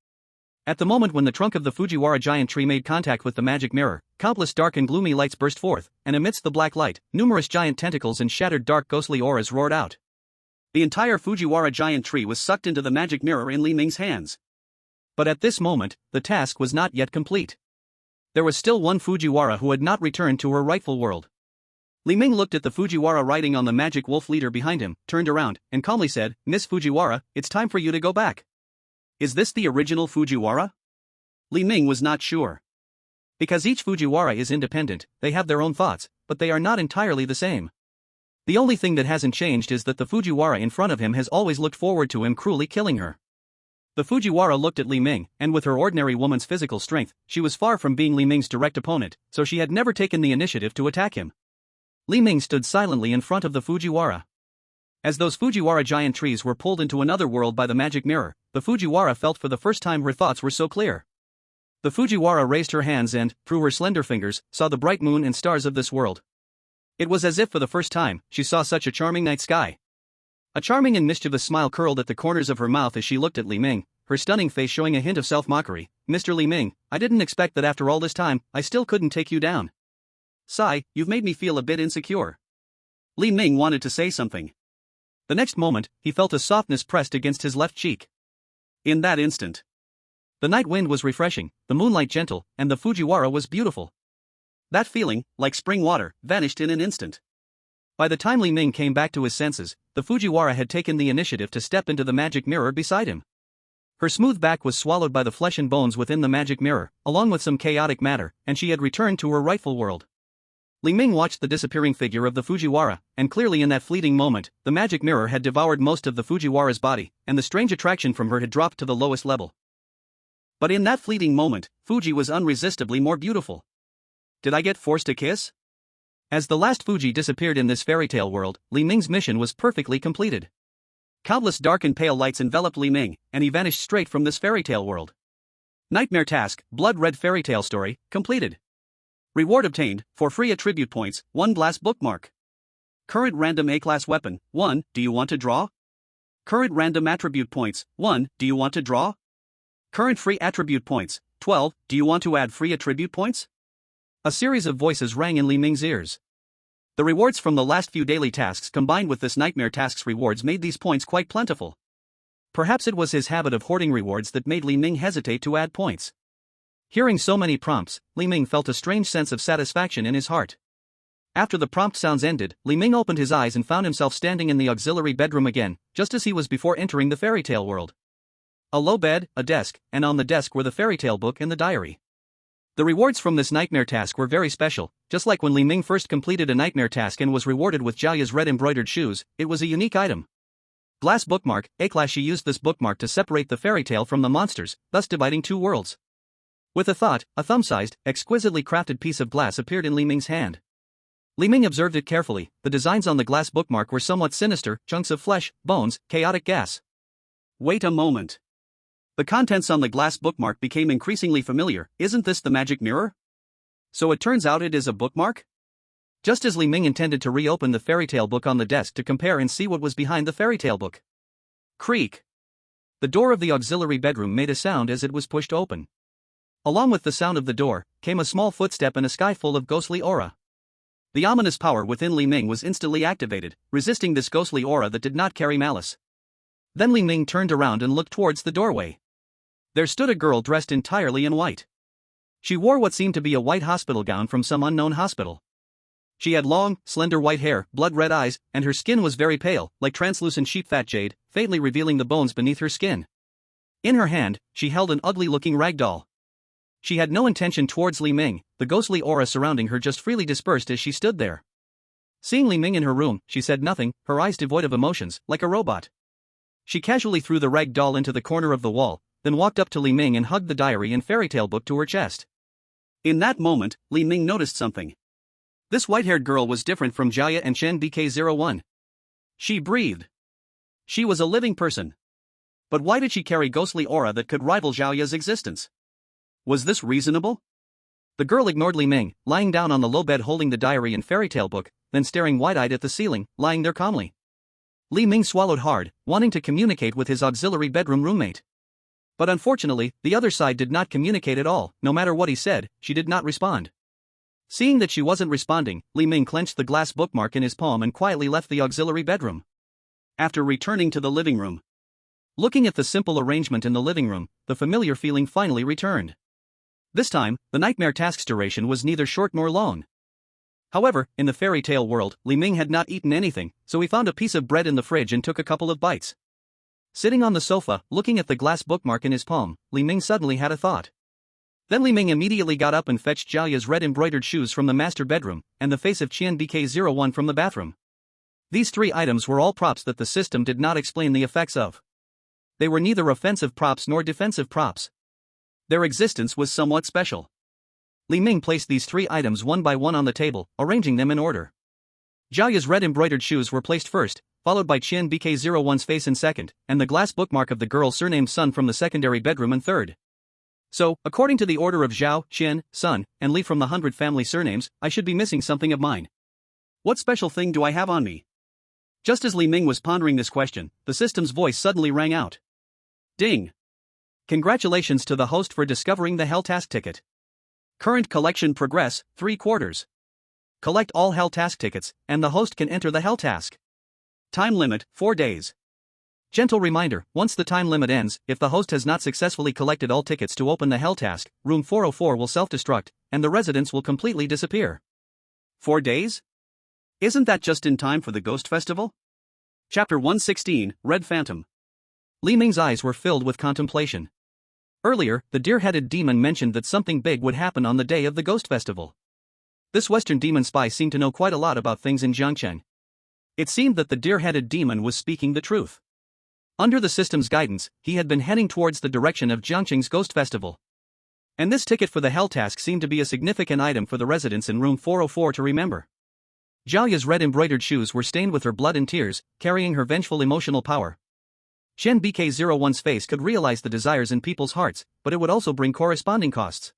At the moment when the trunk of the Fujiwara giant tree made contact with the magic mirror, countless dark and gloomy lights burst forth, and amidst the black light, numerous giant tentacles and shattered dark ghostly auras roared out. The entire Fujiwara giant tree was sucked into the magic mirror in Li Ming's hands. But at this moment, the task was not yet complete. There was still one Fujiwara who had not returned to her rightful world. Li Ming looked at the Fujiwara riding on the magic wolf leader behind him, turned around, and calmly said, "Miss Fujiwara, it's time for you to go back." Is this the original Fujiwara? Li Ming was not sure. Because each Fujiwara is independent, they have their own thoughts, but they are not entirely the same. The only thing that hasn't changed is that the Fujiwara in front of him has always looked forward to him cruelly killing her. The Fujiwara looked at Li Ming, and with her ordinary woman's physical strength, she was far from being Li Ming's direct opponent, so she had never taken the initiative to attack him. Li Ming stood silently in front of the Fujiwara. As those Fujiwara giant trees were pulled into another world by the magic mirror, the Fujiwara felt for the first time her thoughts were so clear. The Fujiwara raised her hands and, through her slender fingers, saw the bright moon and stars of this world. It was as if for the first time, she saw such a charming night sky. A charming and mischievous smile curled at the corners of her mouth as she looked at Li Ming, her stunning face showing a hint of self-mockery. "Mr. Li Ming, I didn't expect that after all this time, I still couldn't take you down. Sigh, you've made me feel a bit insecure." Li Ming wanted to say something. The next moment, he felt a softness pressed against his left cheek. In that instant, the night wind was refreshing, the moonlight gentle, and the Fujiwara was beautiful. That feeling, like spring water, vanished in an instant. By the time Li Ming came back to his senses, the Fujiwara had taken the initiative to step into the magic mirror beside him. Her smooth back was swallowed by the flesh and bones within the magic mirror, along with some chaotic matter, and she had returned to her rightful world. Li Ming watched the disappearing figure of the Fujiwara, and clearly in that fleeting moment, the magic mirror had devoured most of the Fujiwara's body, and the strange attraction from her had dropped to the lowest level. But in that fleeting moment, Fuji was unresistably more beautiful. Did I get forced to kiss? As the last Fuji disappeared in this fairy tale world, Li Ming's mission was perfectly completed. Countless dark and pale lights enveloped Li Ming, and he vanished straight from this fairy tale world. Nightmare task, Blood Red Fairy Tale Story, completed. Reward obtained, for free attribute points, 1 glass bookmark. Current random A-class weapon, 1, do you want to draw? Current random attribute points, 1, do you want to draw? Current free attribute points, 12, do you want to add free attribute points? A series of voices rang in Li Ming's ears. The rewards from the last few daily tasks combined with this nightmare task's rewards made these points quite plentiful. Perhaps it was his habit of hoarding rewards that made Li Ming hesitate to add points. Hearing so many prompts, Li Ming felt a strange sense of satisfaction in his heart. After the prompt sounds ended, Li Ming opened his eyes and found himself standing in the auxiliary bedroom again, just as he was before entering the fairy tale world. A low bed, a desk, and on the desk were the fairy tale book and the diary. The rewards from this nightmare task were very special, just like when Li Ming first completed a nightmare task and was rewarded with Jiaya's red embroidered shoes. It was a unique item. Glass bookmark, A-class. She used this bookmark to separate the fairy tale from the monsters, thus dividing two worlds. With a thought, a thumb-sized, exquisitely crafted piece of glass appeared in Li Ming's hand. Li Ming observed it carefully. The designs on the glass bookmark were somewhat sinister: chunks of flesh, bones, chaotic gas. Wait a moment. The contents on the glass bookmark became increasingly familiar. Isn't this the magic mirror? So it turns out it is a bookmark? Just as Li Ming intended to reopen the fairy tale book on the desk to compare and see what was behind the fairy tale book. Creak. The door of the auxiliary bedroom made a sound as it was pushed open. Along with the sound of the door, came a small footstep and a sky full of ghostly aura. The ominous power within Li Ming was instantly activated, resisting this ghostly aura that did not carry malice. Then Li Ming turned around and looked towards the doorway. There stood a girl dressed entirely in white. She wore what seemed to be a white hospital gown from some unknown hospital. She had long, slender white hair, blood-red eyes, and her skin was very pale, like translucent sheep-fat jade, faintly revealing the bones beneath her skin. In her hand, she held an ugly-looking rag doll. She had no intention towards Li Ming. The ghostly aura surrounding her just freely dispersed as she stood there. Seeing Li Ming in her room, she said nothing, her eyes devoid of emotions, like a robot. She casually threw the rag doll into the corner of the wall, then walked up to Li Ming and hugged the diary and fairy tale book to her chest. In that moment, Li Ming noticed something. This white-haired girl was different from Jiaya and Chen BK01. She breathed. She was a living person. But why did she carry ghostly aura that could rival Jiaya's existence? Was this reasonable? The girl ignored Li Ming, lying down on the low bed holding the diary and fairy tale book, then staring wide-eyed at the ceiling, lying there calmly. Li Ming swallowed hard, wanting to communicate with his auxiliary bedroom roommate. But unfortunately, the other side did not communicate at all. No matter what he said, she did not respond. Seeing that she wasn't responding, Li Ming clenched the glass bookmark in his palm and quietly left the auxiliary bedroom. After returning to the living room. Looking at the simple arrangement in the living room, the familiar feeling finally returned. This time, the nightmare task's duration was neither short nor long. However, in the fairy tale world, Li Ming had not eaten anything, so he found a piece of bread in the fridge and took a couple of bites. Sitting on the sofa, looking at the glass bookmark in his palm, Li Ming suddenly had a thought. Then Li Ming immediately got up and fetched Jiaya's red embroidered shoes from the master bedroom, and the face of Qian BK01 from the bathroom. These three items were all props that the system did not explain the effects of. They were neither offensive props nor defensive props. Their existence was somewhat special. Li Ming placed these three items one by one on the table, arranging them in order. Jiaya's red embroidered shoes were placed first, followed by Qian BK01's face in second, and the glass bookmark of the girl surnamed Sun from the secondary bedroom in third. So, according to the order of Zhao, Qian, Sun, and Li from the 100 family surnames, I should be missing something of mine. What special thing do I have on me? Just as Li Ming was pondering this question, the system's voice suddenly rang out. Ding! Congratulations to the host for discovering the Hell Task ticket. Current collection progress, 3/4. Collect all Hell Task tickets, and the host can enter the Hell Task. Time limit, 4 days. Gentle reminder, once the time limit ends, if the host has not successfully collected all tickets to open the Hell Task, room 404 will self-destruct, and the residents will completely disappear. 4 days? Isn't that just in time for the Ghost Festival? Chapter 116, Red Phantom. Li Ming's eyes were filled with contemplation. Earlier, the deer-headed demon mentioned that something big would happen on the day of the Ghost Festival. This Western demon spy seemed to know quite a lot about things in Jiangcheng. It seemed that the deer-headed demon was speaking the truth. Under the system's guidance, he had been heading towards the direction of Jiangcheng's Ghost Festival. And this ticket for the Hell Task seemed to be a significant item for the residents in room 404 to remember. Jiaya's red embroidered shoes were stained with her blood and tears, carrying her vengeful emotional power. Qian BK01's face could realize the desires in people's hearts, but it would also bring corresponding costs.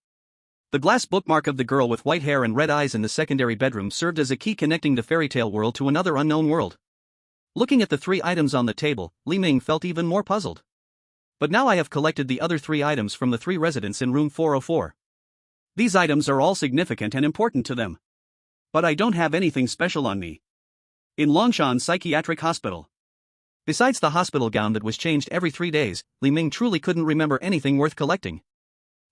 The glass bookmark of the girl with white hair and red eyes in the secondary bedroom served as a key connecting the fairy tale world to another unknown world. Looking at the three items on the table, Li Ming felt even more puzzled. But now I have collected the other three items from the three residents in room 404. These items are all significant and important to them. But I don't have anything special on me. In Longshan Psychiatric Hospital. Besides the hospital gown that was changed every 3 days, Li Ming truly couldn't remember anything worth collecting.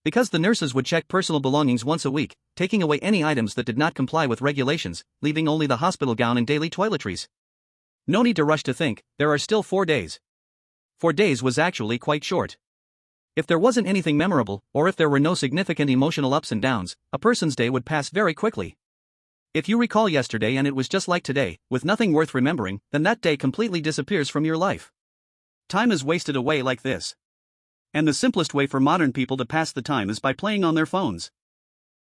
Because the nurses would check personal belongings once a week, taking away any items that did not comply with regulations, leaving only the hospital gown and daily toiletries. No need to rush to think, there are still 4 days. 4 days was actually quite short. If there wasn't anything memorable, or if there were no significant emotional ups and downs, a person's day would pass very quickly. If you recall yesterday and it was just like today, with nothing worth remembering, then that day completely disappears from your life. Time is wasted away like this. And the simplest way for modern people to pass the time is by playing on their phones.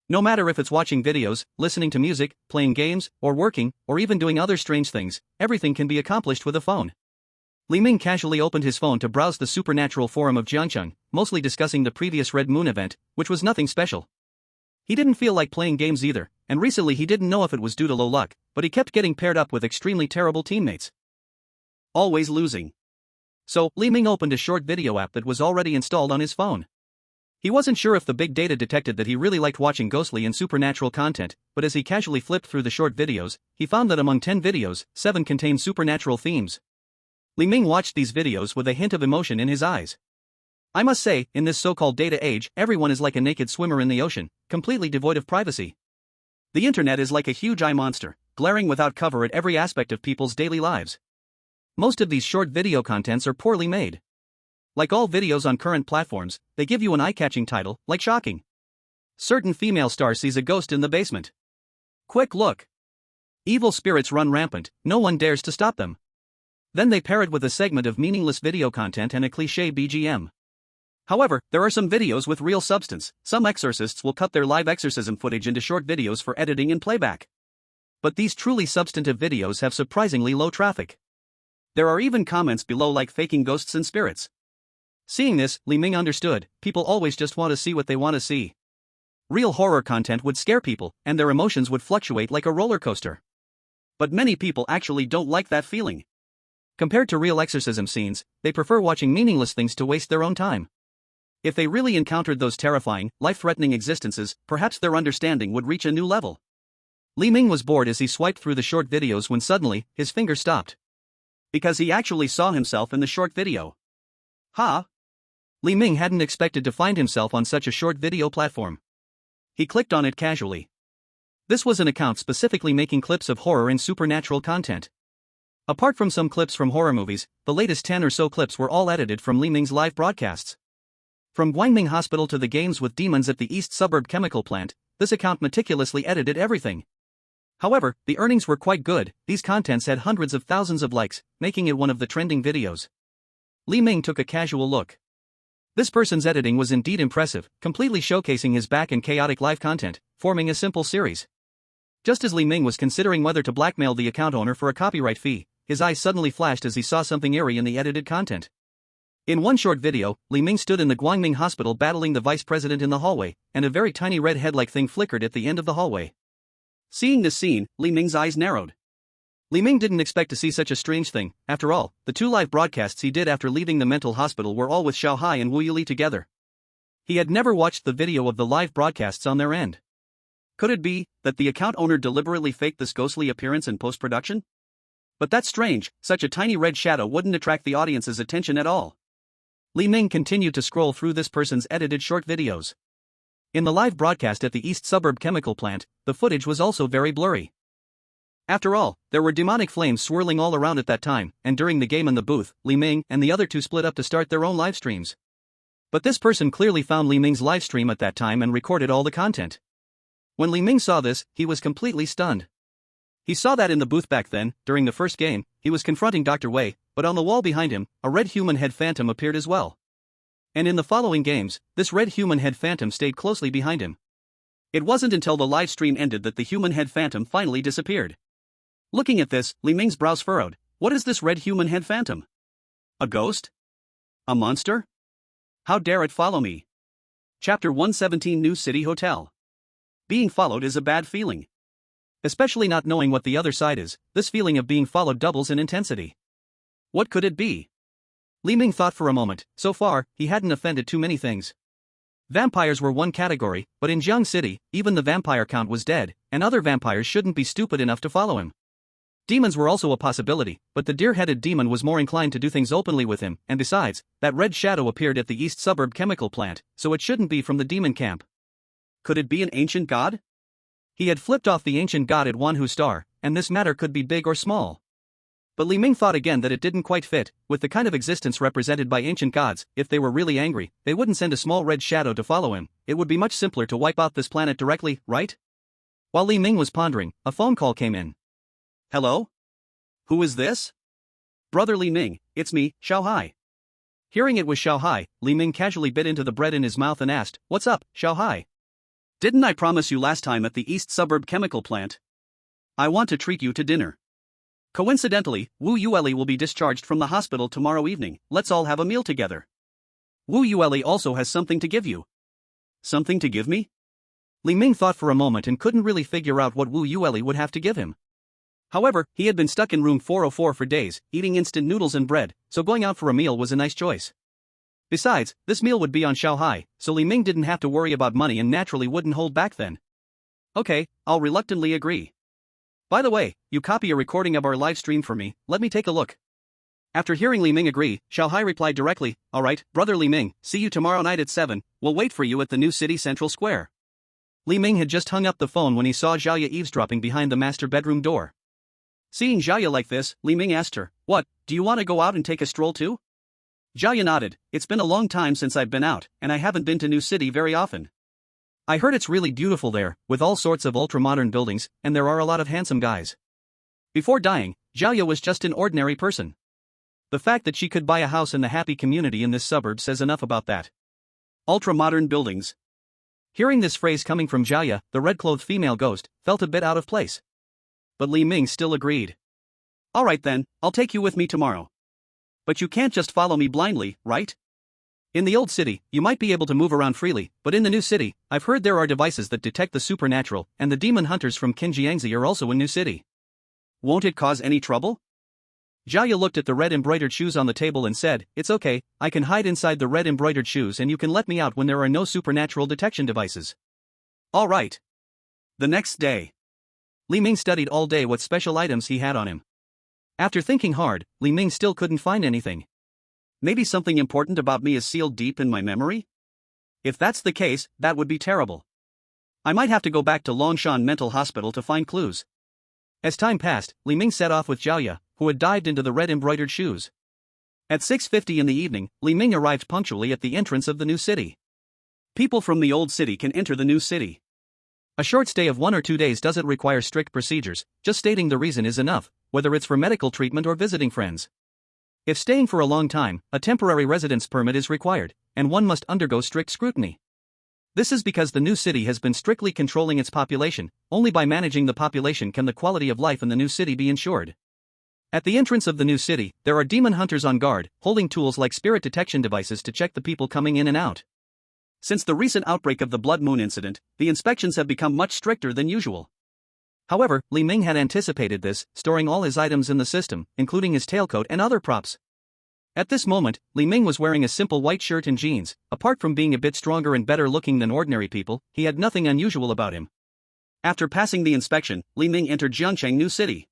No matter if it's watching videos, listening to music, playing games, or working, or even doing other strange things, everything can be accomplished with a phone. Li Ming casually opened his phone to browse the supernatural forum of Jiangcheng, mostly discussing the previous Red Moon event, which was nothing special. He didn't feel like playing games either, and recently he didn't know if it was due to low luck, but he kept getting paired up with extremely terrible teammates. Always losing. So, Li Ming opened a short video app that was already installed on his phone. He wasn't sure if the big data detected that he really liked watching ghostly and supernatural content, but as he casually flipped through the short videos, he found that among 10 videos, 7 contained supernatural themes. Li Ming watched these videos with a hint of emotion in his eyes. I must say, in this so-called data age, everyone is like a naked swimmer in the ocean, completely devoid of privacy. The internet is like a huge eye monster, glaring without cover at every aspect of people's daily lives. Most of these short video contents are poorly made. Like all videos on current platforms, they give you an eye-catching title, like shocking. Certain female star sees a ghost in the basement. Quick look. Evil spirits run rampant, no one dares to stop them. Then they pair it with a segment of meaningless video content and a cliché BGM. However, there are some videos with real substance. Some exorcists will cut their live exorcism footage into short videos for editing and playback. But these truly substantive videos have surprisingly low traffic. There are even comments below like faking ghosts and spirits. Seeing this, Li Ming understood, people always just want to see what they want to see. Real horror content would scare people, and their emotions would fluctuate like a roller coaster. But many people actually don't like that feeling. Compared to real exorcism scenes, they prefer watching meaningless things to waste their own time. If they really encountered those terrifying, life-threatening existences, perhaps their understanding would reach a new level. Li Ming was bored as he swiped through the short videos when suddenly, his finger stopped. Because he actually saw himself in the short video. Ha! Li Ming hadn't expected to find himself on such a short video platform. He clicked on it casually. This was an account specifically making clips of horror and supernatural content. Apart from some clips from horror movies, the latest 10 or so clips were all edited from Li Ming's live broadcasts. From Guangming Hospital to the games with demons at the East Suburb chemical plant, this account meticulously edited everything. However, the earnings were quite good. These contents had hundreds of thousands of likes, making it one of the trending videos. Li Ming took a casual look. This person's editing was indeed impressive, completely showcasing his back and chaotic live content, forming a simple series. Just as Li Ming was considering whether to blackmail the account owner for a copyright fee, his eyes suddenly flashed as he saw something eerie in the edited content. In one short video, Li Ming stood in the Guangming Hospital battling the vice president in the hallway, and a very tiny red head-like thing flickered at the end of the hallway. Seeing this scene, Li Ming's eyes narrowed. Li Ming didn't expect to see such a strange thing. After all, the 2 live broadcasts he did after leaving the mental hospital were all with Xiao Hai and Wu Yuli together. He had never watched the video of the live broadcasts on their end. Could it be that the account owner deliberately faked this ghostly appearance in post-production? But that's strange, such a tiny red shadow wouldn't attract the audience's attention at all. Li Ming continued to scroll through this person's edited short videos. In the live broadcast at the East Suburb chemical plant, the footage was also very blurry. After all, there were demonic flames swirling all around at that time, and during the game in the booth, Li Ming and the other 2 split up to start their own live streams. But this person clearly found Li Ming's live stream at that time and recorded all the content. When Li Ming saw this, he was completely stunned. He saw that in the booth back then, during the first game, he was confronting Dr. Wei, but on the wall behind him, a red human head phantom appeared as well. And in the following games, this red human head phantom stayed closely behind him. It wasn't until the live stream ended that the human head phantom finally disappeared. Looking at this, Li Ming's brows furrowed. What is this red human head phantom? A ghost? A monster? How dare it follow me? Chapter 117 New City Hotel. Being followed is a bad feeling. Especially not knowing what the other side is, this feeling of being followed doubles in intensity. What could it be? Li Ming thought for a moment. So far, he hadn't offended too many things. Vampires were one category, but in Jiang City, even the vampire count was dead, and other vampires shouldn't be stupid enough to follow him. Demons were also a possibility, but the deer-headed demon was more inclined to do things openly with him, and besides, that red shadow appeared at the East Suburb chemical plant, so it shouldn't be from the demon camp. Could it be an ancient god? He had flipped off the ancient god at Wanhu Star, and this matter could be big or small. But Li Ming thought again that it didn't quite fit. With the kind of existence represented by ancient gods, if they were really angry, they wouldn't send a small red shadow to follow him. It would be much simpler to wipe out this planet directly, right? While Li Ming was pondering, a phone call came in. Hello? Who is this? Brother Li Ming, it's me, Xiao Hai. Hearing it was Xiao Hai, Li Ming casually bit into the bread in his mouth and asked, "What's up, Xiao Hai?" Didn't I promise you last time at the East Suburb chemical plant? I want to treat you to dinner. Coincidentally, Wu Yueli will be discharged from the hospital tomorrow evening. Let's all have a meal together. Wu Yueli also has something to give you. Something to give me? Li Ming thought for a moment and couldn't really figure out what Wu Yueli would have to give him. However, he had been stuck in room 404 for days, eating instant noodles and bread, so going out for a meal was a nice choice. Besides, this meal would be on Xiao Hai, so Li Ming didn't have to worry about money and naturally wouldn't hold back then. Okay, I'll reluctantly agree. By the way, you copy a recording of our live stream for me, let me take a look. After hearing Li Ming agree, Xiao Hai replied directly, "Alright, brother Li Ming, see you tomorrow night at 7, we'll wait for you at the new city central square." Li Ming had just hung up the phone when he saw Xiaoya eavesdropping behind the master bedroom door. Seeing Xiaoya like this, Li Ming asked her, "What, do you want to go out and take a stroll too?" Xiaoya nodded. "It's been a long time since I've been out, and I haven't been to New City very often. I heard it's really beautiful there, with all sorts of ultra-modern buildings, and there are a lot of handsome guys." Before dying, Xiaoya was just an ordinary person. The fact that she could buy a house in the happy community in this suburb says enough about that. Ultra-modern buildings. Hearing this phrase coming from Xiaoya, the red-clothed female ghost felt a bit out of place. But Li Ming still agreed. "Alright then, I'll take you with me tomorrow. But you can't just follow me blindly, right? In the old city, you might be able to move around freely, but in the new city, I've heard there are devices that detect the supernatural, and the demon hunters from Qinjiangzi are also in New City. Won't it cause any trouble?" Zhao looked at the red embroidered shoes on the table and said, "It's okay, I can hide inside the red embroidered shoes and you can let me out when there are no supernatural detection devices." All right. The next day, Li Ming studied all day what special items he had on him. After thinking hard, Li Ming still couldn't find anything. Maybe something important about me is sealed deep in my memory? If that's the case, that would be terrible. I might have to go back to Longshan Mental Hospital to find clues. As time passed, Li Ming set off with Zhao, who had dived into the red embroidered shoes. At 6:50 in the evening, Li Ming arrived punctually at the entrance of the new city. People from the old city can enter the new city. A short stay of 1 or 2 days doesn't require strict procedures, just stating the reason is enough, whether it's for medical treatment or visiting friends. If staying for a long time, a temporary residence permit is required, and one must undergo strict scrutiny. This is because the new city has been strictly controlling its population. Only by managing the population can the quality of life in the new city be ensured. At the entrance of the new city, there are demon hunters on guard, holding tools like spirit detection devices to check the people coming in and out. Since the recent outbreak of the Blood Moon incident, the inspections have become much stricter than usual. However, Li Ming had anticipated this, storing all his items in the system, including his tailcoat and other props. At this moment, Li Ming was wearing a simple white shirt and jeans. Apart from being a bit stronger and better looking than ordinary people, he had nothing unusual about him. After passing the inspection, Li Ming entered Jiangcheng New City.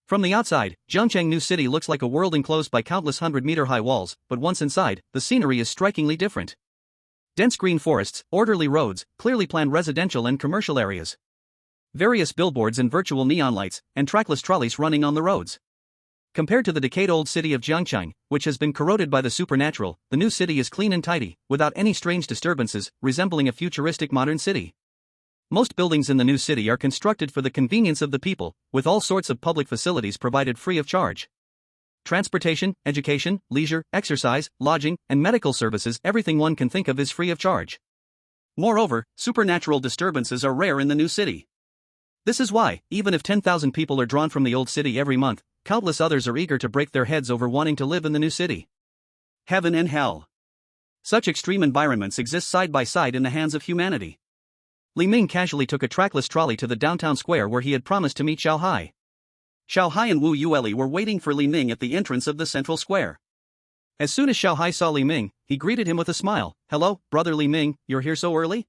From the outside, Jiangcheng New City looks like a world enclosed by countless 100-meter-high walls, but once inside, the scenery is strikingly different. Dense green forests, orderly roads, clearly planned residential and commercial areas. Various billboards and virtual neon lights, and trackless trolleys running on the roads. Compared to the decayed old city of Jiangcheng, which has been corroded by the supernatural, the new city is clean and tidy, without any strange disturbances, resembling a futuristic modern city. Most buildings in the new city are constructed for the convenience of the people, with all sorts of public facilities provided free of charge. Transportation, education, leisure, exercise, lodging, and medical services, everything one can think of is free of charge. Moreover, supernatural disturbances are rare in the new city. This is why, even if 10,000 people are drawn from the old city every month, countless others are eager to break their heads over wanting to live in the new city. Heaven and hell. Such extreme environments exist side by side in the hands of humanity. Li Ming casually took a trackless trolley to the downtown square where he had promised to meet Xiao Hai. Xiao Hai and Wu Yueli were waiting for Li Ming at the entrance of the central square. As soon as Xiao Hai saw Li Ming, he greeted him with a smile. "Hello, brother Li Ming, you're here so early?"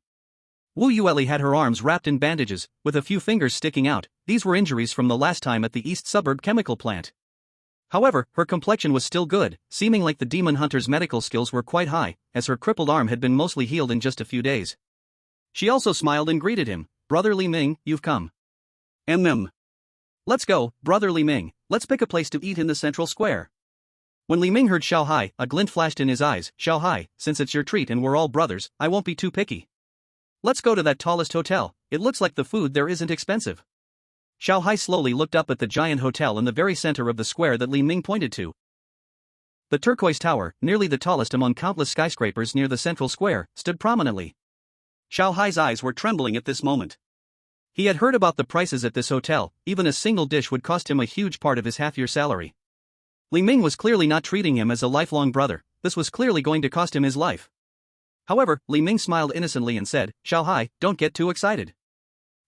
Wu Yueli had her arms wrapped in bandages, with a few fingers sticking out. These were injuries from the last time at the East Suburb chemical plant. However, her complexion was still good, seeming like the demon hunter's medical skills were quite high, as her crippled arm had been mostly healed in just a few days. She also smiled and greeted him. "Brother Li Ming, you've come." "Let's go, brother Li Ming, let's pick a place to eat in the central square." When Li Ming heard Xiao Hai, a glint flashed in his eyes. "Xiao Hai, since it's your treat and we're all brothers, I won't be too picky. Let's go to that tallest hotel, it looks like the food there isn't expensive." Xiao Hai slowly looked up at the giant hotel in the very center of the square that Li Ming pointed to. The turquoise tower, nearly the tallest among countless skyscrapers near the central square, stood prominently. Xiao Hai's eyes were trembling at this moment. He had heard about the prices at this hotel. Even a single dish would cost him a huge part of his half-year salary. Li Ming was clearly not treating him as a lifelong brother. This was clearly going to cost him his life. However, Li Ming smiled innocently and said, "Xiao Hai, don't get too excited.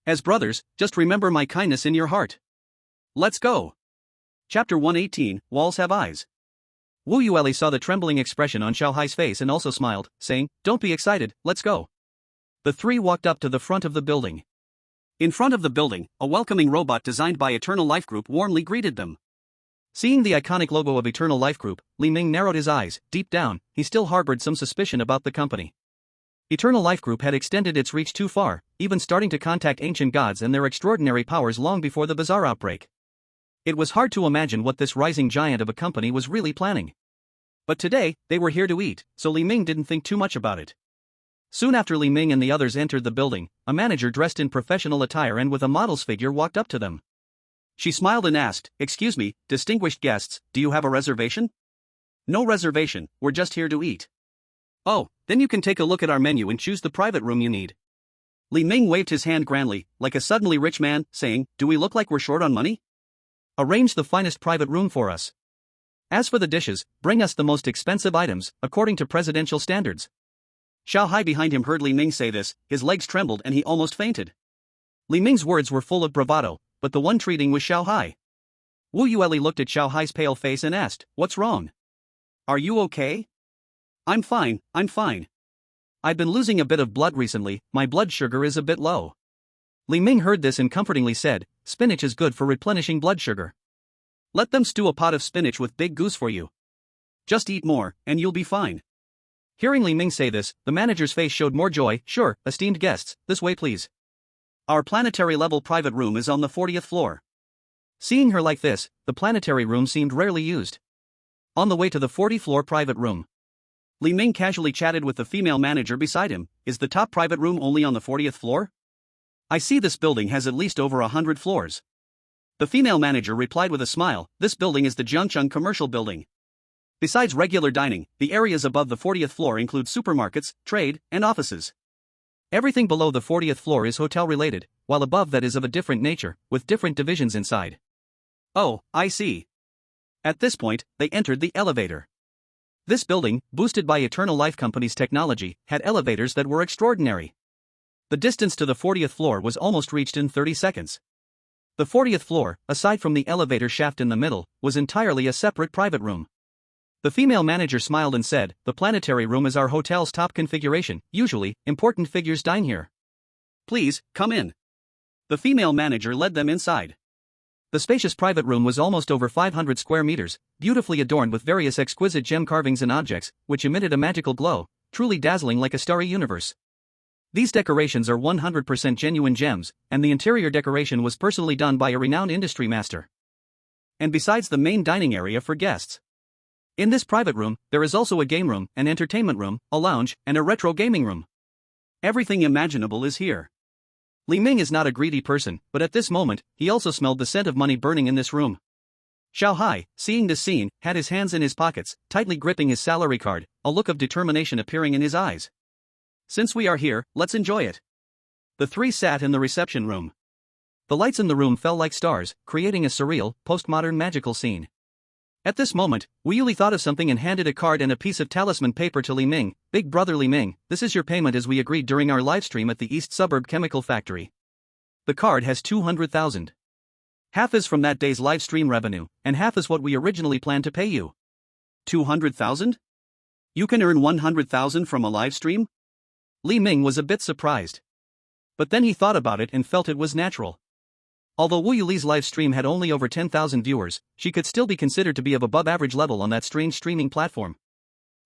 As brothers, just remember my kindness in your heart. Let's go." Chapter 118, Walls Have Eyes. Wu Yueli saw the trembling expression on Xiao Hai's face and also smiled, saying, "Don't be excited, let's go." The three walked up to the front of the building. In front of the building, a welcoming robot designed by Eternal Life Group warmly greeted them. Seeing the iconic logo of Eternal Life Group, Li Ming narrowed his eyes. Deep down, he still harbored some suspicion about the company. Eternal Life Group had extended its reach too far, even starting to contact ancient gods and their extraordinary powers long before the bizarre outbreak. It was hard to imagine what this rising giant of a company was really planning. But today, they were here to eat, so Li Ming didn't think too much about it. Soon after Li Ming and the others entered the building, a manager dressed in professional attire and with a model's figure walked up to them. She smiled and asked, "Excuse me, distinguished guests, do you have a reservation?" "No reservation, we're just here to eat." "Oh, then you can take a look at our menu and choose the private room you need." Li Ming waved his hand grandly, like a suddenly rich man, saying, "Do we look like we're short on money?" "Arrange the finest private room for us. As for the dishes, bring us the most expensive items, according to presidential standards." Xiao Hai behind him heard Li Ming say this, his legs trembled and he almost fainted. Li Ming's words were full of bravado, but the one treating was Xiao Hai. Wu Yueli looked at Xiao Hai's pale face and asked, "What's wrong? Are you okay?" "I'm fine, I'm fine. I've been losing a bit of blood recently, my blood sugar is a bit low." Li Ming heard this and comfortingly said, "Spinach is good for replenishing blood sugar. Let them stew a pot of spinach with big goose for you. Just eat more, and you'll be fine." Hearing Li Ming say this, the manager's face showed more joy. "Sure, esteemed guests, this way please. Our planetary level private room is on the 40th floor." Seeing her like this, the planetary room seemed rarely used. On the way to the 40th floor private room, Li Ming casually chatted with the female manager beside him. "Is the top private room only on the 40th floor? I see this building has at least over 100 floors." The female manager replied with a smile, "This building is the Jiangcheng Commercial Building. Besides regular dining, the areas above the 40th floor include supermarkets, trade, and offices. Everything below the 40th floor is hotel-related, while above that is of a different nature, with different divisions inside." "Oh, I see." At this point, they entered the elevator. This building, boosted by Eternal Life Company's technology, had elevators that were extraordinary. The distance to the 40th floor was almost reached in 30 seconds. The 40th floor, aside from the elevator shaft in the middle, was entirely a separate private room. The female manager smiled and said, "The planetary room is our hotel's top configuration. Usually, important figures dine here. Please, come in." The female manager led them inside. The spacious private room was almost over 500 square meters, beautifully adorned with various exquisite gem carvings and objects, which emitted a magical glow, truly dazzling like a starry universe. These decorations are 100% genuine gems, and the interior decoration was personally done by a renowned industry master. And besides the main dining area for guests, in this private room, there is also a game room, an entertainment room, a lounge, and a retro gaming room. Everything imaginable is here. Li Ming is not a greedy person, but at this moment, he also smelled the scent of money burning in this room. Xiao Hai, seeing this scene, had his hands in his pockets, tightly gripping his salary card, a look of determination appearing in his eyes. "Since we are here, let's enjoy it." The three sat in the reception room. The lights in the room fell like stars, creating a surreal, postmodern magical scene. At this moment, Wu Yuli thought of something and handed a card and a piece of talisman paper to Li Ming. "Big brother Li Ming, this is your payment as we agreed during our livestream at the East Suburb Chemical Factory. The card has 200,000. Half is from that day's livestream revenue, and half is what we originally planned to pay you." 200,000? You can earn 100,000 from a livestream? Li Ming was a bit surprised. But then he thought about it and felt it was natural. Although Wu Yuli's live stream had only over 10,000 viewers, she could still be considered to be of above average level on that strange streaming platform.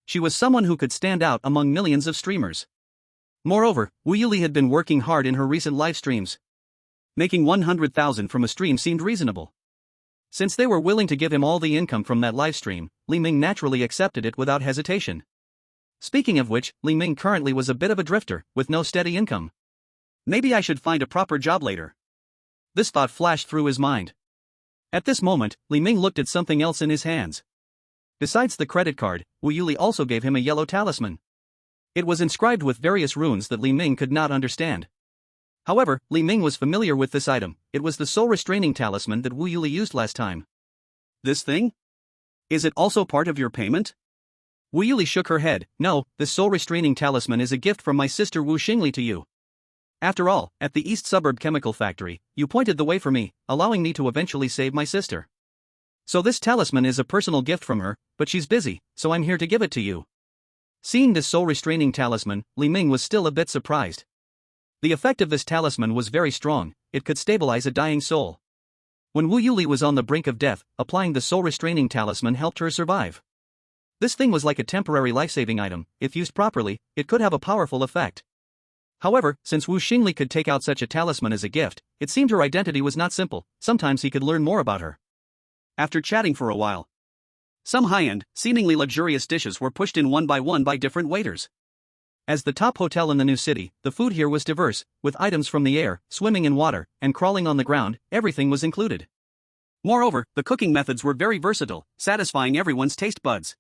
She was someone who could stand out among millions of streamers. Moreover, Wu Yuli had been working hard in her recent live streams. Making 100,000 from a stream seemed reasonable. Since they were willing to give him all the income from that live stream, Li Ming naturally accepted it without hesitation. Speaking of which, Li Ming currently was a bit of a drifter, with no steady income. Maybe I should find a proper job later. This thought flashed through his mind. At this moment, Li Ming looked at something else in his hands. Besides the credit card, Wu Yuli also gave him a yellow talisman. It was inscribed with various runes that Li Ming could not understand. However, Li Ming was familiar with this item. It was the soul restraining talisman that Wu Yuli used last time. "This thing? Is it also part of your payment?" Wu Yuli shook her head. "No, this soul restraining talisman is a gift from my sister Wu Xingli to you. After all, at the East Suburb Chemical Factory, you pointed the way for me, allowing me to eventually save my sister. So this talisman is a personal gift from her, but she's busy, so I'm here to give it to you." Seeing this soul restraining talisman, Li Ming was still a bit surprised. The effect of this talisman was very strong. It could stabilize a dying soul. When Wu Yuli was on the brink of death, applying the soul restraining talisman helped her survive. This thing was like a temporary life-saving item. If used properly, it could have a powerful effect. However, since Wu Xingli could take out such a talisman as a gift, it seemed her identity was not simple. Sometimes he could learn more about her. After chatting for a while, some high-end, seemingly luxurious dishes were pushed in one by different waiters. As the top hotel in the new city, the food here was diverse, with items from the air, swimming in water, and crawling on the ground. Everything was included. Moreover, the cooking methods were very versatile, satisfying everyone's taste buds.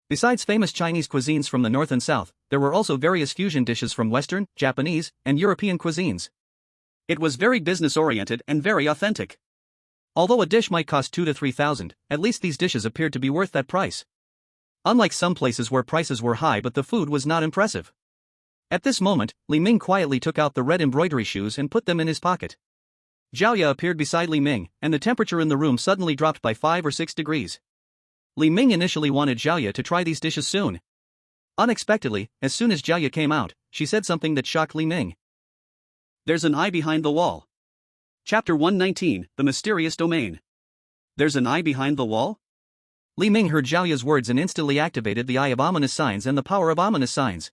Besides famous Chinese cuisines from the north and south, there were also various fusion dishes from Western, Japanese, and European cuisines. It was very business-oriented and very authentic. Although a dish might cost 2,000 to 3,000, at least these dishes appeared to be worth that price. Unlike some places where prices were high but the food was not impressive. At this moment, Li Ming quietly took out the red embroidery shoes and put them in his pocket. Zhao appeared beside Li Ming, and the temperature in the room suddenly dropped by 5 or 6 degrees. Li Ming initially wanted Zhao to try these dishes soon. Unexpectedly, as soon as Zhao came out, she said something that shocked Li Ming. There's an eye behind the wall. Chapter 119, The Mysterious Domain. There's an eye behind the wall? Li Ming heard Zhao's words and instantly activated the Eye of Ominous Signs and the Power of Ominous Signs.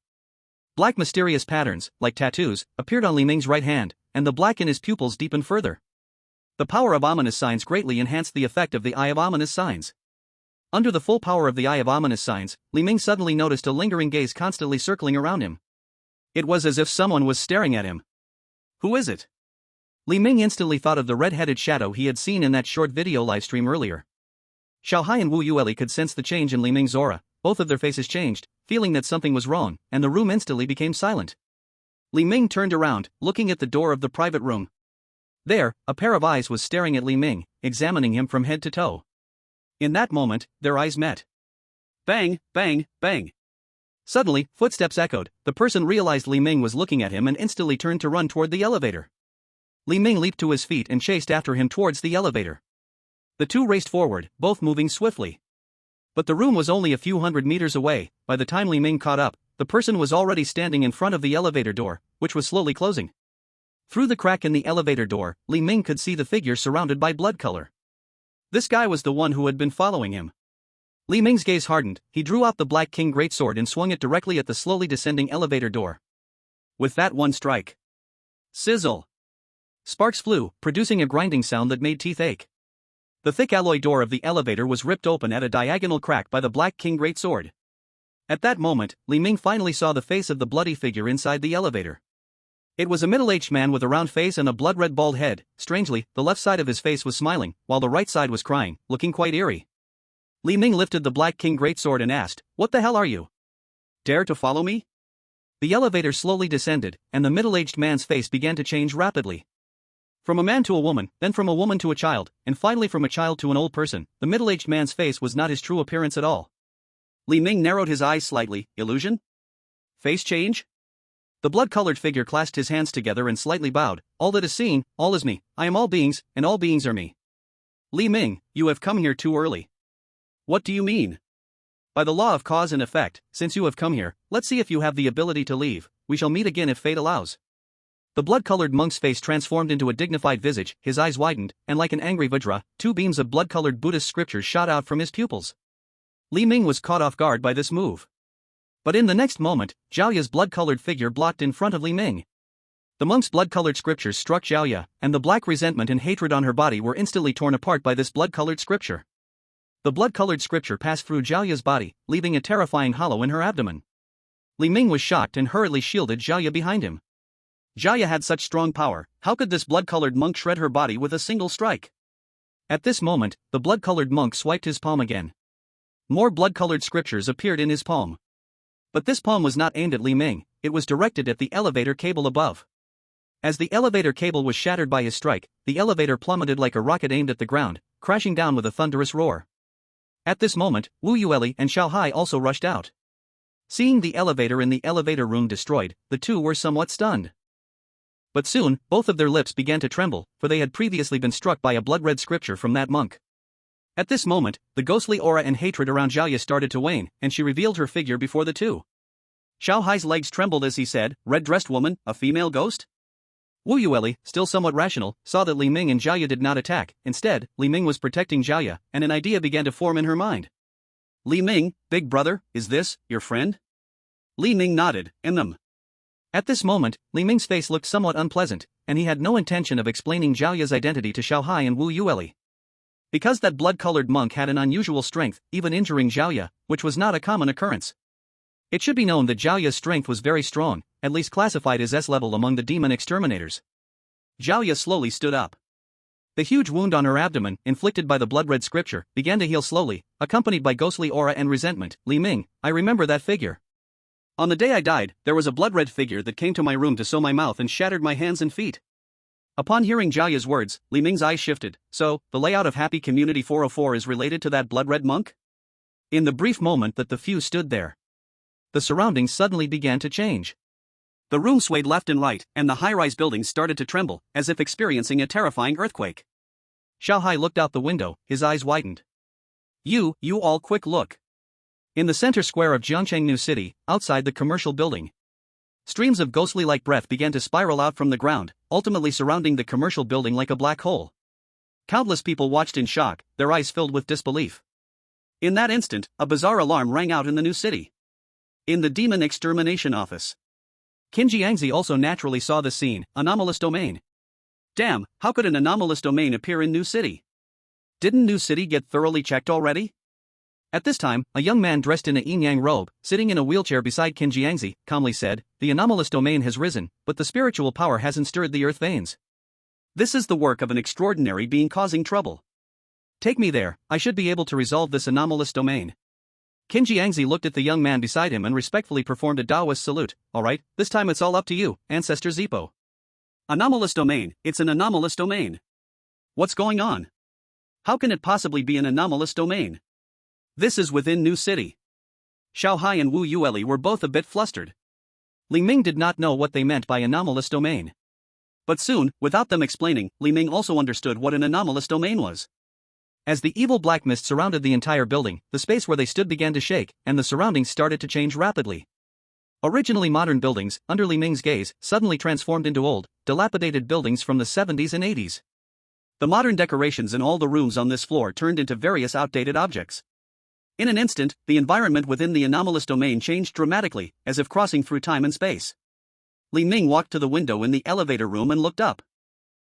Black mysterious patterns, like tattoos, appeared on Li Ming's right hand, and the black in his pupils deepened further. The Power of Ominous Signs greatly enhanced the effect of the Eye of Ominous Signs. Under the full power of the Eye of Ominous Signs, Li Ming suddenly noticed a lingering gaze constantly circling around him. It was as if someone was staring at him. Who is it? Li Ming instantly thought of the red-headed shadow he had seen in that short video livestream earlier. Xiaohai and Wu Yueli could sense the change in Li Ming's aura. Both of their faces changed, feeling that something was wrong, and the room instantly became silent. Li Ming turned around, looking at the door of the private room. There, a pair of eyes was staring at Li Ming, examining him from head to toe. In that moment, their eyes met. Bang, bang, bang. Suddenly, footsteps echoed. The person realized Li Ming was looking at him and instantly turned to run toward the elevator. Li Ming leaped to his feet and chased after him towards the elevator. The two raced forward, both moving swiftly. But the room was only a few hundred meters away. By the time Li Ming caught up, the person was already standing in front of the elevator door, which was slowly closing. Through the crack in the elevator door, Li Ming could see the figure surrounded by blood color. This guy was the one who had been following him. Li Ming's gaze hardened. He drew out the Black King Greatsword and swung it directly at the slowly descending elevator door. With that one strike. Sizzle. Sparks flew, producing a grinding sound that made teeth ache. The thick alloy door of the elevator was ripped open at a diagonal crack by the Black King Greatsword. At that moment, Li Ming finally saw the face of the bloody figure inside the elevator. It was a middle-aged man with a round face and a blood-red bald head. Strangely, the left side of his face was smiling, while the right side was crying, looking quite eerie. Li Ming lifted the Black King Greatsword and asked, "What the hell are you? Dare to follow me?" The elevator slowly descended, and the middle-aged man's face began to change rapidly. From a man to a woman, then from a woman to a child, and finally from a child to an old person, the middle-aged man's face was not his true appearance at all. Li Ming narrowed his eyes slightly. Illusion? Face change? The blood-colored figure clasped his hands together and slightly bowed. "All that is seen, all is me. I am all beings, and all beings are me." Li Ming, you have come here too early. What do you mean? By the law of cause and effect, since you have come here, let's see if you have the ability to leave. We shall meet again if fate allows. The blood-colored monk's face transformed into a dignified visage, his eyes widened, and like an angry Vajra, two beams of blood-colored Buddhist scriptures shot out from his pupils. Li Ming was caught off guard by this move. But in the next moment, Zhaoya's blood-colored figure blocked in front of Li Ming. The monk's blood-colored scriptures struck Zhaoya, and the black resentment and hatred on her body were instantly torn apart by this blood-colored scripture. The blood-colored scripture passed through Zhaoya's body, leaving a terrifying hollow in her abdomen. Li Ming was shocked and hurriedly shielded Zhaoya behind him. Zhaoya had such strong power, how could this blood-colored monk shred her body with a single strike? At this moment, the blood-colored monk swiped his palm again. More blood-colored scriptures appeared in his palm. But this palm was not aimed at Li Ming, it was directed at the elevator cable above. As the elevator cable was shattered by his strike, the elevator plummeted like a rocket aimed at the ground, crashing down with a thunderous roar. At this moment, Wu Yueli and Xiaohai also rushed out. Seeing the elevator in the elevator room destroyed, the two were somewhat stunned. But soon, both of their lips began to tremble, for they had previously been struck by a blood-red scripture from that monk. At this moment, the ghostly aura and hatred around Zhaoya started to wane, and she revealed her figure before the two. Xiaohai's legs trembled as he said, "Red-dressed woman, a female ghost?" Wu Yueli, still somewhat rational, saw that Li Ming and Zhaoya did not attack. Instead, Li Ming was protecting Zhaoya, and an idea began to form in her mind. "Li Ming, big brother, is this your friend?" Li Ming nodded, "And At this moment, Li Ming's face looked somewhat unpleasant, and he had no intention of explaining Zhaoya's identity to Xiaohai and Wu Yueli. Because that blood-colored monk had an unusual strength, even injuring Zhaoya, which was not a common occurrence. It should be known that Zhaoya's strength was very strong, at least classified as S-level among the demon exterminators. Zhaoya slowly stood up. The huge wound on her abdomen, inflicted by the blood-red scripture, began to heal slowly, accompanied by ghostly aura and resentment. "Li Ming, I remember that figure. On the day I died, there was a blood-red figure that came to my room to sew my mouth and shattered my hands and feet." Upon hearing Zhaoya's words, Li Ming's eyes shifted. "So, the layout of Happy Community 404 is related to that blood-red monk?" In the brief moment that the few stood there, the surroundings suddenly began to change. The room swayed left and right, and the high-rise buildings started to tremble, as if experiencing a terrifying earthquake. Xiaohai looked out the window, his eyes widened. You all quick look. In the center square of Jiangcheng New City, outside the commercial building, streams of ghostly-like breath began to spiral out from the ground, ultimately surrounding the commercial building like a black hole. Countless people watched in shock, their eyes filled with disbelief. In that instant, a bizarre alarm rang out in the new city. In the demon extermination office. Qin Jiangzi also naturally saw the scene, anomalous domain. Damn, how could an anomalous domain appear in New City? Didn't New City get thoroughly checked already? At this time, a young man dressed in a yin-yang robe, sitting in a wheelchair beside Qin Jiangzi, calmly said, "The anomalous domain has risen, but the spiritual power hasn't stirred the earth veins. This is the work of an extraordinary being causing trouble. Take me there, I should be able to resolve this anomalous domain." Qin Jiangzi looked at the young man beside him and respectfully performed a Taoist salute. "Alright, this time it's all up to you, Ancestor Zippo." Anomalous domain, it's an anomalous domain. What's going on? How can it possibly be an anomalous domain? This is within New City. Xiaohai and Wu Yueli were both a bit flustered. Li Ming did not know what they meant by anomalous domain. But soon, without them explaining, Li Ming also understood what an anomalous domain was. As the evil black mist surrounded the entire building, the space where they stood began to shake, and the surroundings started to change rapidly. Originally modern buildings, under Li Ming's gaze, suddenly transformed into old, dilapidated buildings from the 70s and 80s. The modern decorations in all the rooms on this floor turned into various outdated objects. In an instant, the environment within the anomalous domain changed dramatically, as if crossing through time and space. Li Ming walked to the window in the elevator room and looked up.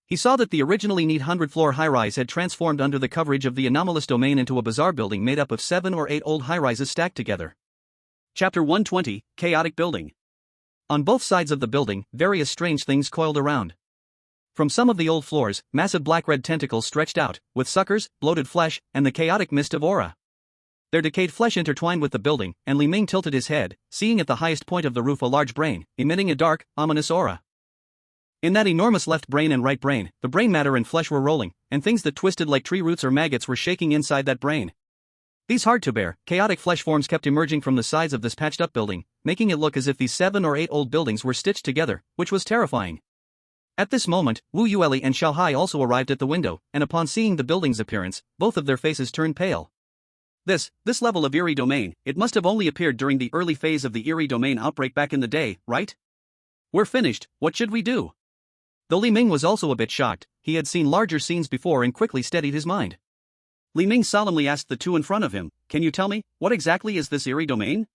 He saw that the originally neat 100-floor high-rise had transformed under the coverage of the anomalous domain into a bizarre building made up of 7 or 8 old high-rises stacked together. Chapter 120, Chaotic Building. On both sides of the building, various strange things coiled around. From some of the old floors, massive black-red tentacles stretched out, with suckers, bloated flesh, and the chaotic mist of aura. Their decayed flesh intertwined with the building, and Li Ming tilted his head, seeing at the highest point of the roof a large brain, emitting a dark, ominous aura. In that enormous left brain and right brain, the brain matter and flesh were rolling, and things that twisted like tree roots or maggots were shaking inside that brain. These hard-to-bear, chaotic flesh forms kept emerging from the sides of this patched-up building, making it look as if these 7 or 8 old buildings were stitched together, which was terrifying. At this moment, Wu Yueli and Xiaohai also arrived at the window, and upon seeing the building's appearance, both of their faces turned pale. This level of eerie domain, it must have only appeared during the early phase of the eerie domain outbreak back in the day, right? We're finished, what should we do? Though Li Ming was also a bit shocked, he had seen larger scenes before and quickly steadied his mind. Li Ming solemnly asked the two in front of him, "Can you tell me, what exactly is this eerie domain?"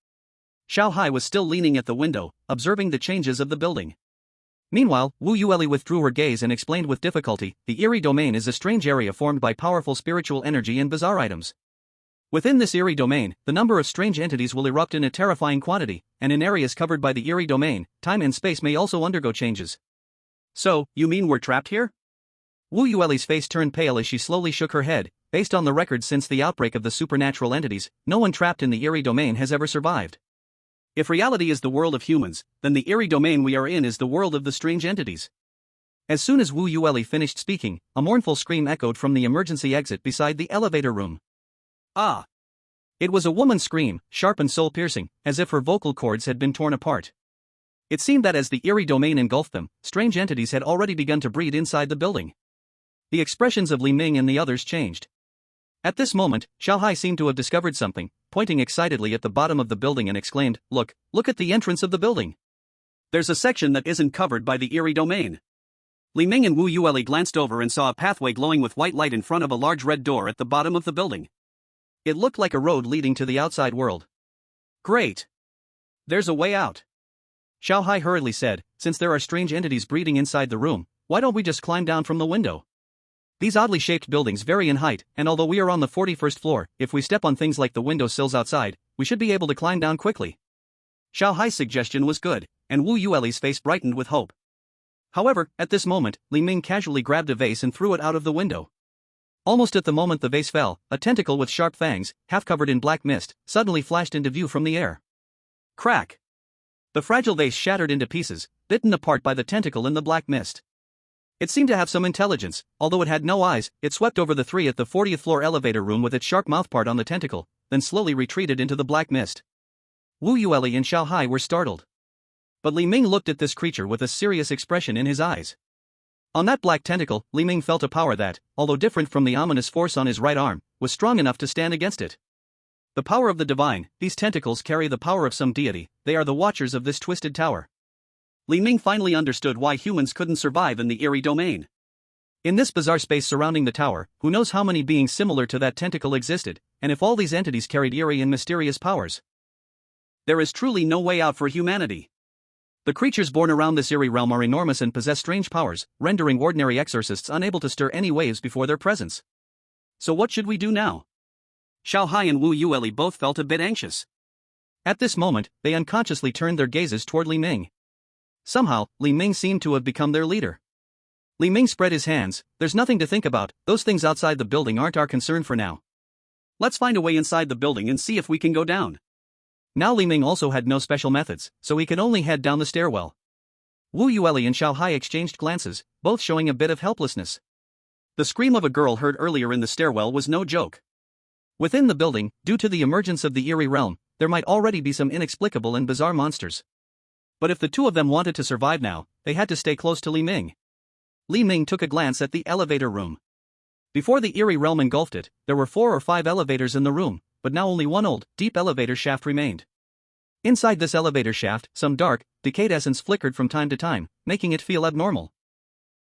Xiaohai was still leaning at the window, observing the changes of the building. Meanwhile, Wu Yueli withdrew her gaze and explained with difficulty, "The eerie domain is a strange area formed by powerful spiritual energy and bizarre items. Within this eerie domain, the number of strange entities will erupt in a terrifying quantity, and in areas covered by the eerie domain, time and space may also undergo changes." So, you mean we're trapped here? Wu Yueli's face turned pale as she slowly shook her head. Based on the records since the outbreak of the supernatural entities, no one trapped in the eerie domain has ever survived. If reality is the world of humans, then the eerie domain we are in is the world of the strange entities. As soon as Wu Yueli finished speaking, a mournful scream echoed from the emergency exit beside the elevator room. Ah! It was a woman's scream, sharp and soul-piercing, as if her vocal cords had been torn apart. It seemed that as the eerie domain engulfed them, strange entities had already begun to breed inside the building. The expressions of Li Ming and the others changed. At this moment, Xiaohai seemed to have discovered something, pointing excitedly at the bottom of the building and exclaimed, look at the entrance of the building. There's a section that isn't covered by the eerie domain." Li Ming and Wu Yueli glanced over and saw a pathway glowing with white light in front of a large red door at the bottom of the building. It looked like a road leading to the outside world. "Great! There's a way out." Xiaohai hurriedly said, "Since there are strange entities breeding inside the room, why don't we just climb down from the window? These oddly shaped buildings vary in height, and although we are on the 41st floor, if we step on things like the window sills outside, we should be able to climb down quickly." Xiaohai's suggestion was good, and Wu Yueli's face brightened with hope. However, at this moment, Li Ming casually grabbed a vase and threw it out of the window. Almost at the moment the vase fell, a tentacle with sharp fangs, half covered in black mist, suddenly flashed into view from the air. Crack! The fragile vase shattered into pieces, bitten apart by the tentacle in the black mist. It seemed to have some intelligence, although it had no eyes. It swept over the 3 at the 40th floor elevator room with its sharp mouthpart on the tentacle, then slowly retreated into the black mist. Wu Yueli and Xiaohai were startled. But Li Ming looked at this creature with a serious expression in his eyes. On that black tentacle, Li Ming felt a power that, although different from the ominous force on his right arm, was strong enough to stand against it. The power of the divine, these tentacles carry the power of some deity, they are the watchers of this twisted tower. Li Ming finally understood why humans couldn't survive in the eerie domain. In this bizarre space surrounding the tower, who knows how many beings similar to that tentacle existed, and if all these entities carried eerie and mysterious powers. There is truly no way out for humanity. The creatures born around this eerie realm are enormous and possess strange powers, rendering ordinary exorcists unable to stir any waves before their presence. So what should we do now? Xiao Hai and Wu Yueli both felt a bit anxious. At this moment, they unconsciously turned their gazes toward Li Ming. Somehow, Li Ming seemed to have become their leader. Li Ming spread his hands. There's nothing to think about, those things outside the building aren't our concern for now. Let's find a way inside the building and see if we can go down. Now Li Ming also had no special methods, so he could only head down the stairwell. Wu Yueli and Xiao Hai exchanged glances, both showing a bit of helplessness. The scream of a girl heard earlier in the stairwell was no joke. Within the building, due to the emergence of the eerie realm, there might already be some inexplicable and bizarre monsters. But if the two of them wanted to survive now, they had to stay close to Li Ming. Li Ming took a glance at the elevator room. Before the eerie realm engulfed it, there were 4 or 5 elevators in the room, but now only one old, deep elevator shaft remained. Inside this elevator shaft, some dark, decayed essence flickered from time to time, making it feel abnormal.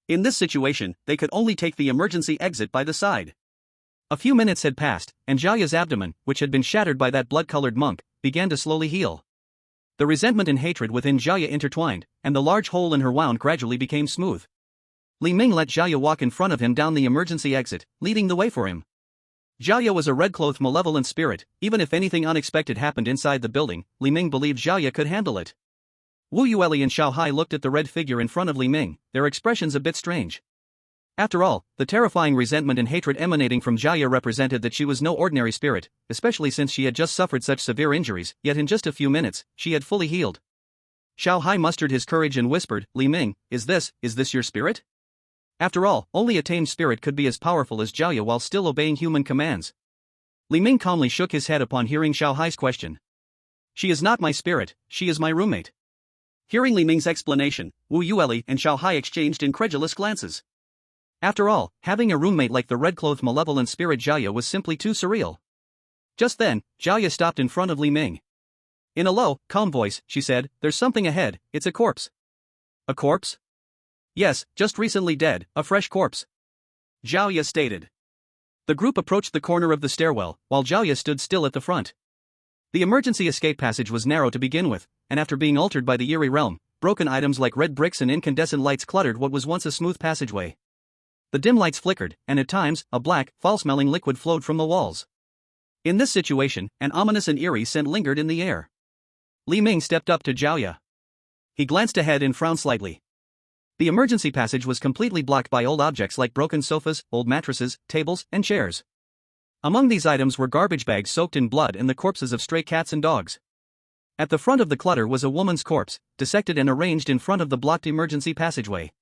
In this situation, they could only take the emergency exit by the side. A few minutes had passed, and Jiaya's abdomen, which had been shattered by that blood-colored monk, began to slowly heal. The resentment and hatred within Jiaya intertwined, and the large hole in her wound gradually became smooth. Li Ming let Jiaya walk in front of him down the emergency exit, leading the way for him. Jiaya was a red-clothed malevolent spirit. Even if anything unexpected happened inside the building, Li Ming believed Jiaya could handle it. Wu Yueli and Xiao Hai looked at the red figure in front of Li Ming, their expressions a bit strange. After all, the terrifying resentment and hatred emanating from Jiaya represented that she was no ordinary spirit, especially since she had just suffered such severe injuries, yet in just a few minutes, she had fully healed. Xiao Hai mustered his courage and whispered, "Li Ming, is this your spirit?" After all, only a tamed spirit could be as powerful as Jiaya while still obeying human commands. Li Ming calmly shook his head upon hearing Xiao Hai's question. "She is not my spirit, she is my roommate." Hearing Li Ming's explanation, Wu Yueli and Xiao Hai exchanged incredulous glances. After all, having a roommate like the red-clothed malevolent spirit Jiaya was simply too surreal. Just then, Jiaya stopped in front of Li Ming. In a low, calm voice, she said, "There's something ahead, it's a corpse." "A corpse?" "Yes, just recently dead, a fresh corpse," Jiaya stated. The group approached the corner of the stairwell, while Jiaya stood still at the front. The emergency escape passage was narrow to begin with, and after being altered by the eerie realm, broken items like red bricks and incandescent lights cluttered what was once a smooth passageway. The dim lights flickered, and at times, a black, foul-smelling liquid flowed from the walls. In this situation, an ominous and eerie scent lingered in the air. Li Ming stepped up to Jiaya. He glanced ahead and frowned slightly. The emergency passage was completely blocked by old objects like broken sofas, old mattresses, tables, and chairs. Among these items were garbage bags soaked in blood and the corpses of stray cats and dogs. At the front of the clutter was a woman's corpse, dissected and arranged in front of the blocked emergency passageway.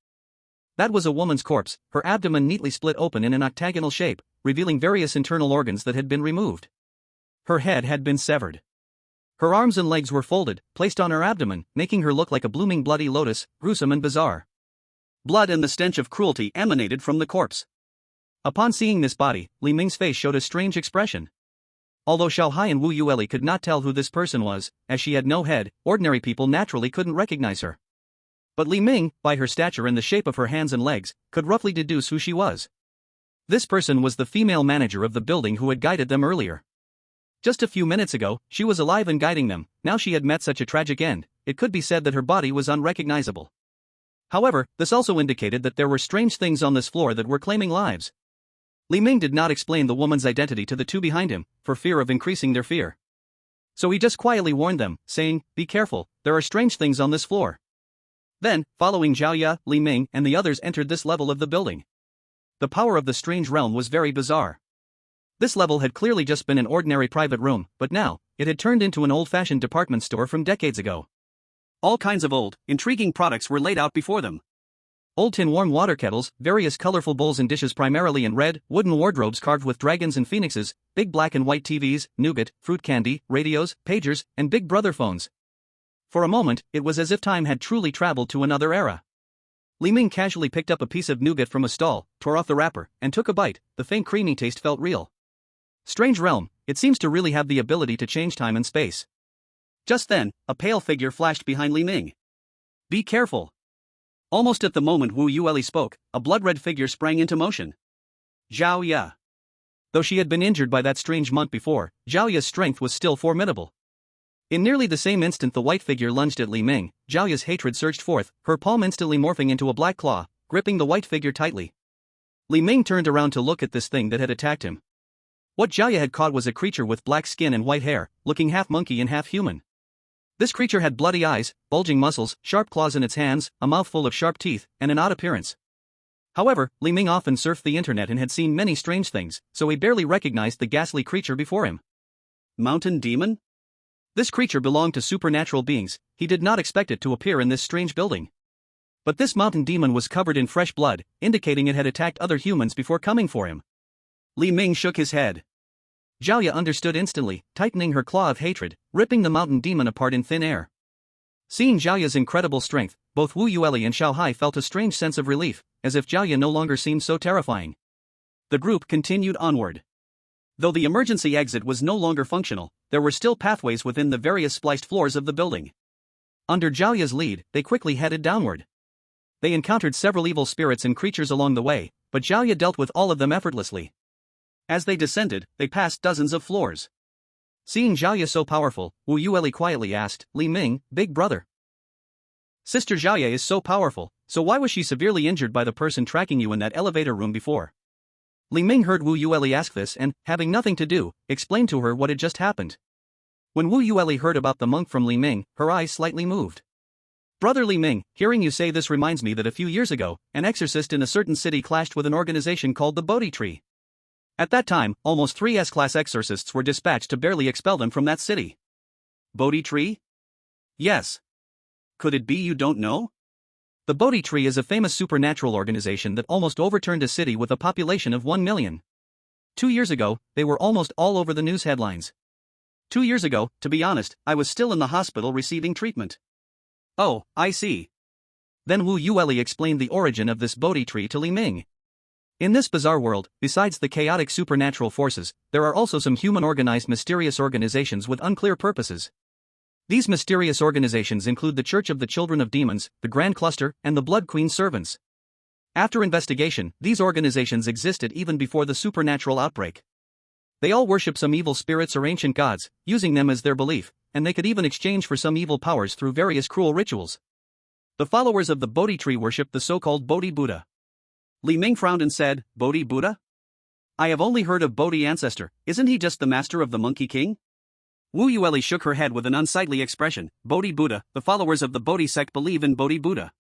That was a woman's corpse, her abdomen neatly split open in an octagonal shape, revealing various internal organs that had been removed. Her head had been severed. Her arms and legs were folded, placed on her abdomen, making her look like a blooming bloody lotus, gruesome and bizarre. Blood and the stench of cruelty emanated from the corpse. Upon seeing this body, Li Ming's face showed a strange expression. Although Xiao Hai and Wu Yueli could not tell who this person was, as she had no head, ordinary people naturally couldn't recognize her. But Li Ming, by her stature and the shape of her hands and legs, could roughly deduce who she was. This person was the female manager of the building who had guided them earlier. Just a few minutes ago, she was alive and guiding them. Now she had met such a tragic end, it could be said that her body was unrecognizable. However, this also indicated that there were strange things on this floor that were claiming lives. Li Ming did not explain the woman's identity to the two behind him, for fear of increasing their fear. So he just quietly warned them, saying, "Be careful, there are strange things on this floor." Then, following Jiaya, Li Ming, and the others entered this level of the building. The power of the strange realm was very bizarre. This level had clearly just been an ordinary private room, but now, it had turned into an old-fashioned department store from decades ago. All kinds of old, intriguing products were laid out before them. Old tin warm water kettles, various colorful bowls and dishes primarily in red, wooden wardrobes carved with dragons and phoenixes, big black and white TVs, nougat, fruit candy, radios, pagers, and Big Brother phones. For a moment, it was as if time had truly traveled to another era. Li Ming casually picked up a piece of nougat from a stall, tore off the wrapper, and took a bite. The faint creamy taste felt real. Strange realm, it seems to really have the ability to change time and space. Just then, a pale figure flashed behind Li Ming. Be careful. Almost at the moment Wu Yueli spoke, a blood-red figure sprang into motion. Zhao Ya. Though she had been injured by that strange monk before, Zhao Ya's strength was still formidable. In nearly the same instant the white figure lunged at Li Ming, Zhao Ya's hatred surged forth, her palm instantly morphing into a black claw, gripping the white figure tightly. Li Ming turned around to look at this thing that had attacked him. What Zhao Ya had caught was a creature with black skin and white hair, looking half monkey and half human. This creature had bloody eyes, bulging muscles, sharp claws in its hands, a mouthful of sharp teeth, and an odd appearance. However, Li Ming often surfed the internet and had seen many strange things, so he barely recognized the ghastly creature before him. Mountain demon? This creature belonged to supernatural beings. He did not expect it to appear in this strange building. But this mountain demon was covered in fresh blood, indicating it had attacked other humans before coming for him. Li Ming shook his head. Zhao Ya understood instantly, tightening her claw of hatred, ripping the mountain demon apart in thin air. Seeing Zhao Ya's incredible strength, both Wu Yueli and Xiao Hai felt a strange sense of relief, as if Zhao Ya no longer seemed so terrifying. The group continued onward. Though the emergency exit was no longer functional, there were still pathways within the various spliced floors of the building. Under Zhao Ya's lead, they quickly headed downward. They encountered several evil spirits and creatures along the way, but Zhao Ya dealt with all of them effortlessly. As they descended, they passed dozens of floors. Seeing Zhao Ya so powerful, Wu Yueli quietly asked, Li Ming, big brother. Sister Zhao Ya is so powerful, so why was she severely injured by the person tracking you in that elevator room before? Li Ming heard Wu Yueli ask this and, having nothing to do, explained to her what had just happened. When Wu Yueli heard about the monk from Li Ming, her eyes slightly moved. Brother Li Ming, hearing you say this reminds me that a few years ago, an exorcist in a certain city clashed with an organization called the Bodhi Tree. At that time, almost 3 S-class exorcists were dispatched to barely expel them from that city. Bodhi Tree? Yes. Could it be you don't know? The Bodhi Tree is a famous supernatural organization that almost overturned a city with a population of 1 million. 2 years ago, they were almost all over the news headlines. 2 years ago, to be honest, I was still in the hospital receiving treatment. Oh, I see. Then Wu Yueli explained the origin of this Bodhi Tree to Li Ming. In this bizarre world, besides the chaotic supernatural forces, there are also some human-organized mysterious organizations with unclear purposes. These mysterious organizations include the Church of the Children of Demons, the Grand Cluster, and the Blood Queen's Servants. After investigation, these organizations existed even before the supernatural outbreak. They all worship some evil spirits or ancient gods, using them as their belief, and they could even exchange for some evil powers through various cruel rituals. The followers of the Bodhi Tree worship the so-called Bodhi Buddha. Li Ming frowned and said, Bodhi Buddha? I have only heard of Bodhi Ancestor, isn't he just the master of the Monkey King? Wu Yueli shook her head with an unsightly expression. Bodhi Buddha, the followers of the Bodhi sect believe in Bodhi Buddha.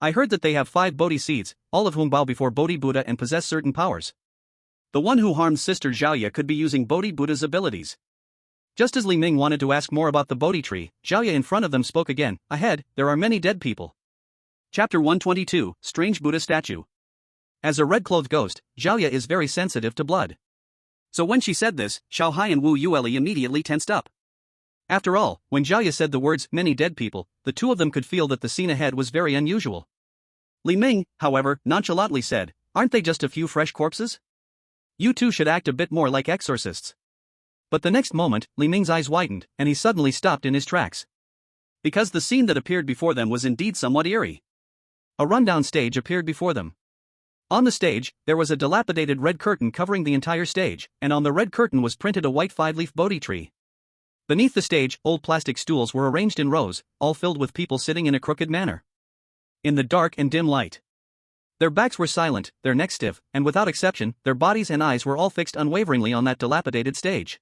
I heard that they have 5 Bodhi seeds, all of whom bow before Bodhi Buddha and possess certain powers. The one who harmed Sister Zhao Ya could be using Bodhi Buddha's abilities. Just as Li Ming wanted to ask more about the Bodhi Tree, Zhao Ya in front of them spoke again. Ahead, there are many dead people. Chapter 122, Strange Buddha Statue. As a red-clothed ghost, Zhao Ya is very sensitive to blood. So when she said this, Xiao Hai and Wu Yueli immediately tensed up. After all, when Zhao Ya said the words, many dead people, the two of them could feel that the scene ahead was very unusual. Li Ming, however, nonchalantly said, aren't they just a few fresh corpses? You two should act a bit more like exorcists. But the next moment, Li Ming's eyes widened, and he suddenly stopped in his tracks. Because the scene that appeared before them was indeed somewhat eerie. A rundown stage appeared before them. On the stage, there was a dilapidated red curtain covering the entire stage, and on the red curtain was printed a white 5-leaf Bodhi tree. Beneath the stage, old plastic stools were arranged in rows, all filled with people sitting in a crooked manner. In the dark and dim light. Their backs were silent, their necks stiff, and without exception, their bodies and eyes were all fixed unwaveringly on that dilapidated stage.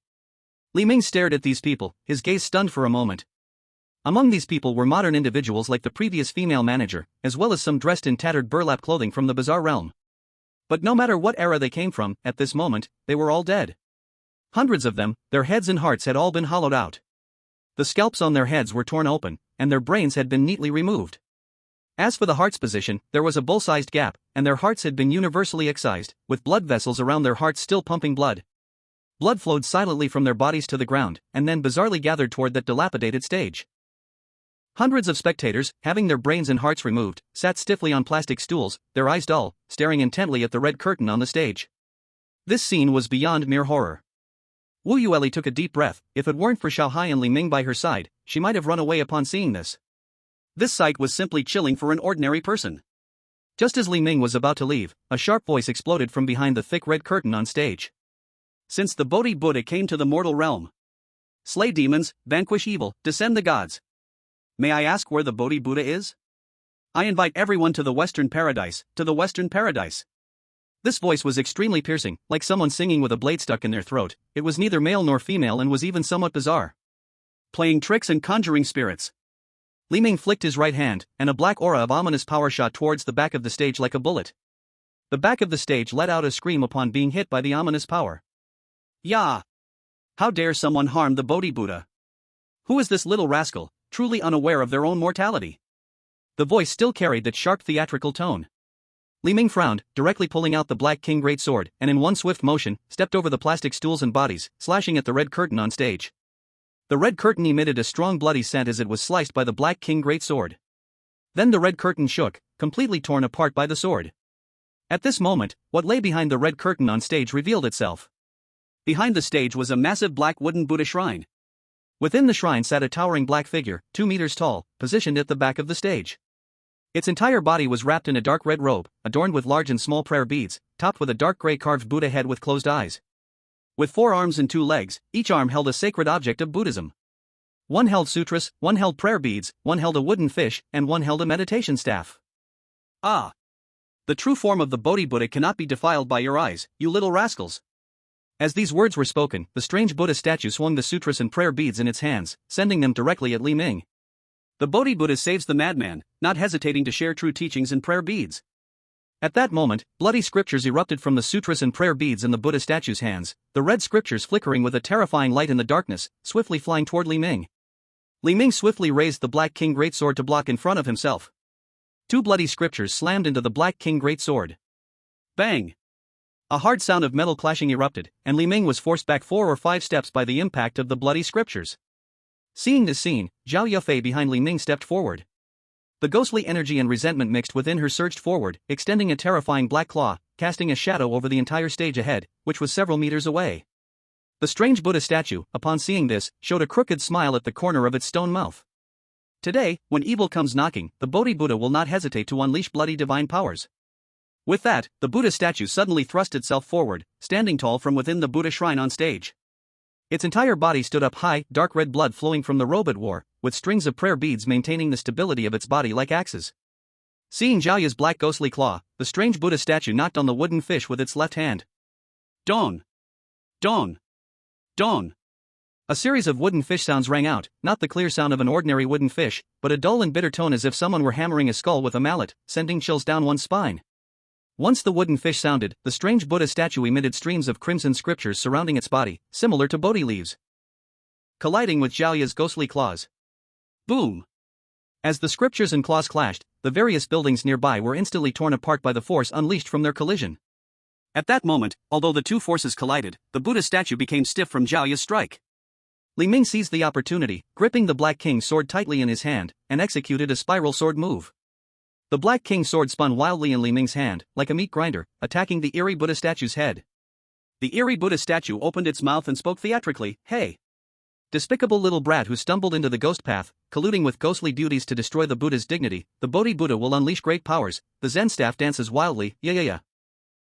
Li Ming stared at these people, his gaze stunned for a moment. Among these people were modern individuals like the previous female manager, as well as some dressed in tattered burlap clothing from the bizarre realm. But no matter what era they came from, at this moment, they were all dead. Hundreds of them, their heads and hearts had all been hollowed out. The scalps on their heads were torn open, and their brains had been neatly removed. As for the heart's position, there was a bull-sized gap, and their hearts had been universally excised, with blood vessels around their hearts still pumping blood. Blood flowed silently from their bodies to the ground, and then bizarrely gathered toward that dilapidated stage. Hundreds of spectators, having their brains and hearts removed, sat stiffly on plastic stools, their eyes dull, staring intently at the red curtain on the stage. This scene was beyond mere horror. Wu Yueli took a deep breath. If it weren't for Xiaohai and Li Ming by her side, she might have run away upon seeing this. This sight was simply chilling for an ordinary person. Just as Li Ming was about to leave, a sharp voice exploded from behind the thick red curtain on stage. Since the Bodhi Buddha came to the mortal realm, slay demons, vanquish evil, descend the gods. May I ask where the Bodhi Buddha is? I invite everyone to the Western Paradise, to the Western Paradise. This voice was extremely piercing, like someone singing with a blade stuck in their throat. It was neither male nor female and was even somewhat bizarre. Playing tricks and conjuring spirits. Li Ming flicked his right hand, and a black aura of ominous power shot towards the back of the stage like a bullet. The back of the stage let out a scream upon being hit by the ominous power. Yah! How dare someone harm the Bodhi Buddha? Who is this little rascal, truly unaware of their own mortality? The voice still carried that sharp theatrical tone. Li Ming frowned, directly pulling out the Black King greatsword, and in one swift motion, stepped over the plastic stools and bodies, slashing at the red curtain on stage. The red curtain emitted a strong bloody scent as it was sliced by the Black King greatsword. Then the red curtain shook, completely torn apart by the sword. At this moment, what lay behind the red curtain on stage revealed itself. Behind the stage was a massive black wooden Buddha shrine. Within the shrine sat a towering black figure, 2 meters tall, positioned at the back of the stage. Its entire body was wrapped in a dark red robe, adorned with large and small prayer beads, topped with a dark gray carved Buddha head with closed eyes. With 4 arms and 2 legs, each arm held a sacred object of Buddhism. One held sutras, one held prayer beads, one held a wooden fish, and one held a meditation staff. Ah! The true form of the Bodhi Buddha cannot be defiled by your eyes, you little rascals. As these words were spoken, the strange Buddha statue swung the sutras and prayer beads in its hands, sending them directly at Li Ming. The Bodhi Buddha saves the madman, not hesitating to share true teachings and prayer beads. At that moment, bloody scriptures erupted from the sutras and prayer beads in the Buddha statue's hands, the red scriptures flickering with a terrifying light in the darkness, swiftly flying toward Li Ming. Li Ming swiftly raised the Black King greatsword to block in front of himself. 2 bloody scriptures slammed into the Black King greatsword. Bang! A hard sound of metal clashing erupted, and Li Ming was forced back 4 or 5 steps by the impact of the bloody scriptures. Seeing this scene, Zhao Yafei behind Li Ming stepped forward. The ghostly energy and resentment mixed within her surged forward, extending a terrifying black claw, casting a shadow over the entire stage ahead, which was several meters away. The strange Buddha statue, upon seeing this, showed a crooked smile at the corner of its stone mouth. Today, when evil comes knocking, the Bodhi Buddha will not hesitate to unleash bloody divine powers. With that, the Buddha statue suddenly thrust itself forward, standing tall from within the Buddha shrine on stage. Its entire body stood up high, dark red blood flowing from the robe it wore, with strings of prayer beads maintaining the stability of its body like axes. Seeing Zhao Ya's black ghostly claw, the strange Buddha statue knocked on the wooden fish with its left hand. Don! Don! Don! A series of wooden fish sounds rang out, not the clear sound of an ordinary wooden fish, but a dull and bitter tone as if someone were hammering a skull with a mallet, sending chills down one's spine. Once the wooden fish sounded, the strange Buddha statue emitted streams of crimson scriptures surrounding its body, similar to Bodhi leaves, colliding with Zhao Ya's ghostly claws. Boom! As the scriptures and claws clashed, the various buildings nearby were instantly torn apart by the force unleashed from their collision. At that moment, although the 2 forces collided, the Buddha statue became stiff from Zhao Ya's strike. Li Ming seized the opportunity, gripping the Black King's sword tightly in his hand, and executed a spiral sword move. The Black King's sword spun wildly in Li Ming's hand, like a meat grinder, attacking the eerie Buddha statue's head. The eerie Buddha statue opened its mouth and spoke theatrically, "Hey! Despicable little brat who stumbled into the ghost path, colluding with ghostly beauties to destroy the Buddha's dignity, the Bodhi Buddha will unleash great powers." The Zen staff dances wildly, yeah.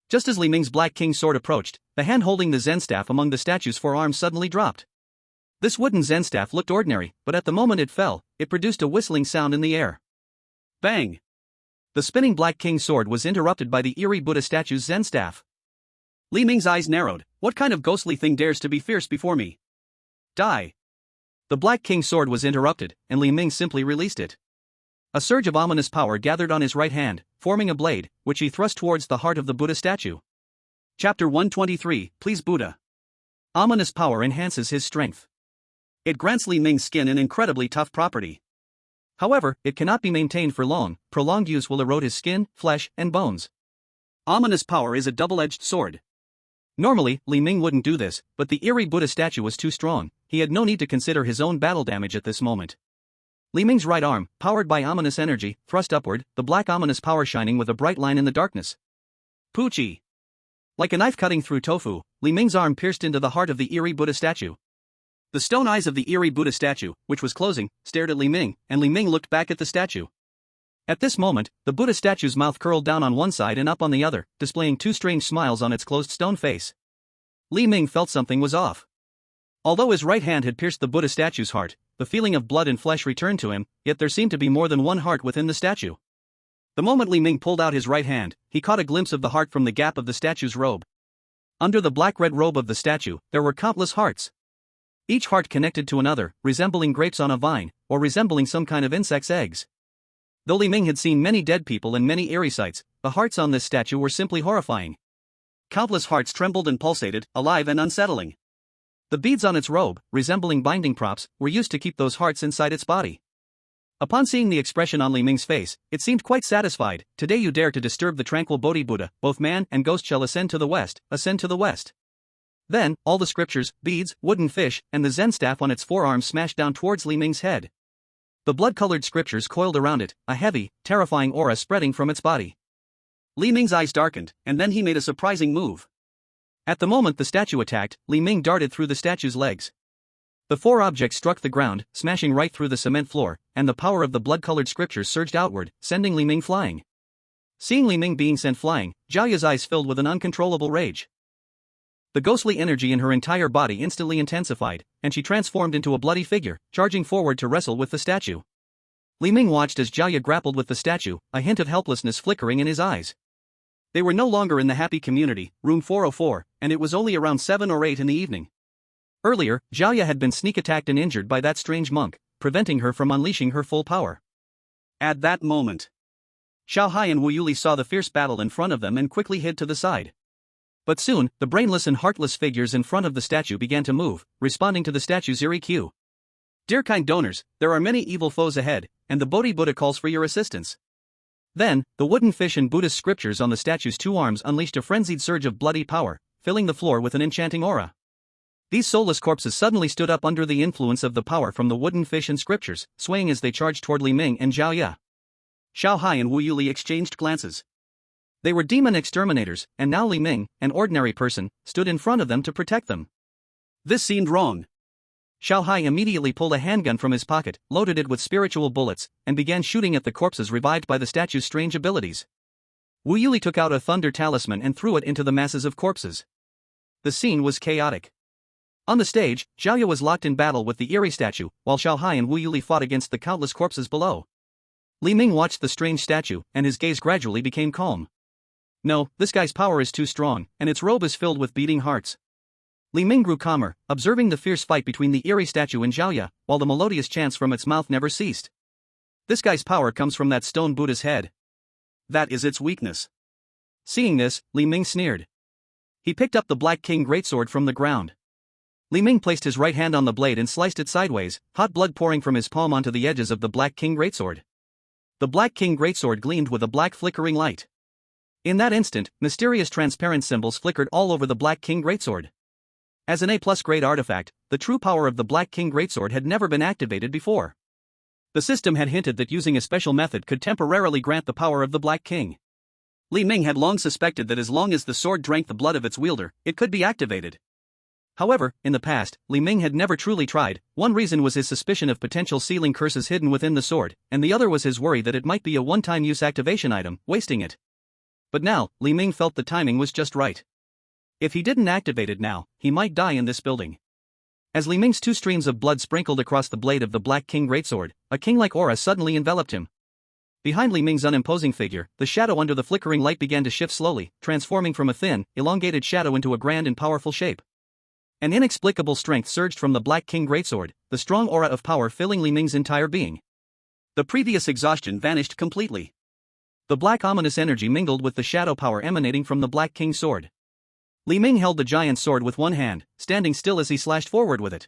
Just as Li Ming's Black King's sword approached, the hand holding the Zen staff among the statue's 4 arms suddenly dropped. This wooden Zen staff looked ordinary, but at the moment it fell, it produced a whistling sound in the air. Bang! The spinning Black King's sword was interrupted by the eerie Buddha statue's Zen staff. Li Ming's eyes narrowed. What kind of ghostly thing dares to be fierce before me? Die! The Black King's sword was interrupted, and Li Ming simply released it. A surge of ominous power gathered on his right hand, forming a blade, which he thrust towards the heart of the Buddha statue. Chapter 123, Please Buddha. Ominous power enhances his strength. It grants Li Ming's skin an incredibly tough property. However, it cannot be maintained for long. Prolonged use will erode his skin, flesh, and bones. Ominous power is a double-edged sword. Normally, Li Ming wouldn't do this, but the eerie Buddha statue was too strong. He had no need to consider his own battle damage at this moment. Li Ming's right arm, powered by ominous energy, thrust upward, the black ominous power shining with a bright line in the darkness. Poochie! Like a knife cutting through tofu, Li Ming's arm pierced into the heart of the eerie Buddha statue. The stone eyes of the eerie Buddha statue, which was closing, stared at Li Ming, and Li Ming looked back at the statue. At this moment, the Buddha statue's mouth curled down on one side and up on the other, displaying two strange smiles on its closed stone face. Li Ming felt something was off. Although his right hand had pierced the Buddha statue's heart, the feeling of blood and flesh returned to him, yet there seemed to be more than one heart within the statue. The moment Li Ming pulled out his right hand, he caught a glimpse of the heart from the gap of the statue's robe. Under the black-red robe of the statue, there were countless hearts. Each heart connected to another, resembling grapes on a vine, or resembling some kind of insect's eggs. Though Li Ming had seen many dead people and many eerie sights, the hearts on this statue were simply horrifying. Countless hearts trembled and pulsated, alive and unsettling. The beads on its robe, resembling binding props, were used to keep those hearts inside its body. Upon seeing the expression on Li Ming's face, it seemed quite satisfied. Today you dare to disturb the tranquil Bodhi Buddha, both man and ghost shall ascend to the west, ascend to the west. Then, all the scriptures, beads, wooden fish, and the Zen staff on its forearm smashed down towards Li Ming's head. The blood-colored scriptures coiled around it, a heavy, terrifying aura spreading from its body. Li Ming's eyes darkened, and then he made a surprising move. At the moment the statue attacked, Li Ming darted through the statue's legs. The four objects struck the ground, smashing right through the cement floor, and the power of the blood-colored scriptures surged outward, sending Li Ming flying. Seeing Li Ming being sent flying, Jiaya's eyes filled with an uncontrollable rage. The ghostly energy in her entire body instantly intensified, and she transformed into a bloody figure, charging forward to wrestle with the statue. Li Ming watched as Jiaya grappled with the statue, a hint of helplessness flickering in his eyes. They were no longer in the happy community, room 404, and it was only around 7 or 8 in the evening. Earlier, Jiaya had been sneak attacked and injured by that strange monk, preventing her from unleashing her full power. At that moment, Xiao Hai and Wu Yuli saw the fierce battle in front of them and quickly hid to the side. But soon, the brainless and heartless figures in front of the statue began to move, responding to the statue's eerie cue. Dear kind donors, there are many evil foes ahead, and the Bodhi Buddha calls for your assistance. Then, the wooden fish and Buddhist scriptures on the statue's two arms unleashed a frenzied surge of bloody power, filling the floor with an enchanting aura. These soulless corpses suddenly stood up under the influence of the power from the wooden fish and scriptures, swaying as they charged toward Li Ming and Zhao Ya. Xiao Hai and Wu Yuli exchanged glances. They were demon exterminators, and now Li Ming, an ordinary person, stood in front of them to protect them. This seemed wrong. Xiao Hai immediately pulled a handgun from his pocket, loaded it with spiritual bullets, and began shooting at the corpses revived by the statue's strange abilities. Wu Yuli took out a thunder talisman and threw it into the masses of corpses. The scene was chaotic. On the stage, Zhao Ya was locked in battle with the eerie statue, while Xiao Hai and Wu Yuli fought against the countless corpses below. Li Ming watched the strange statue, and his gaze gradually became calm. No, this guy's power is too strong, and its robe is filled with beating hearts. Li Ming grew calmer, observing the fierce fight between the eerie statue and Zhao Ya, while the melodious chants from its mouth never ceased. This guy's power comes from that stone Buddha's head. That is its weakness. Seeing this, Li Ming sneered. He picked up the Black King greatsword from the ground. Li Ming placed his right hand on the blade and sliced it sideways, hot blood pouring from his palm onto the edges of the Black King greatsword. The Black King greatsword gleamed with a black flickering light. In that instant, mysterious transparent symbols flickered all over the Black King greatsword. As an A+ grade artifact, the true power of the Black King greatsword had never been activated before. The system had hinted that using a special method could temporarily grant the power of the Black King. Li Ming had long suspected that as long as the sword drank the blood of its wielder, it could be activated. However, in the past, Li Ming had never truly tried. One reason was his suspicion of potential sealing curses hidden within the sword, and the other was his worry that it might be a one-time use activation item, wasting it. But now, Li Ming felt the timing was just right. If he didn't activate it now, he might die in this building. As Li Ming's two streams of blood sprinkled across the blade of the Black King greatsword, a king-like aura suddenly enveloped him. Behind Li Ming's unimposing figure, the shadow under the flickering light began to shift slowly, transforming from a thin, elongated shadow into a grand and powerful shape. An inexplicable strength surged from the Black King greatsword, the strong aura of power filling Li Ming's entire being. The previous exhaustion vanished completely. The black ominous energy mingled with the shadow power emanating from the Black King sword. Li Ming held the giant sword with one hand, standing still as he slashed forward with it.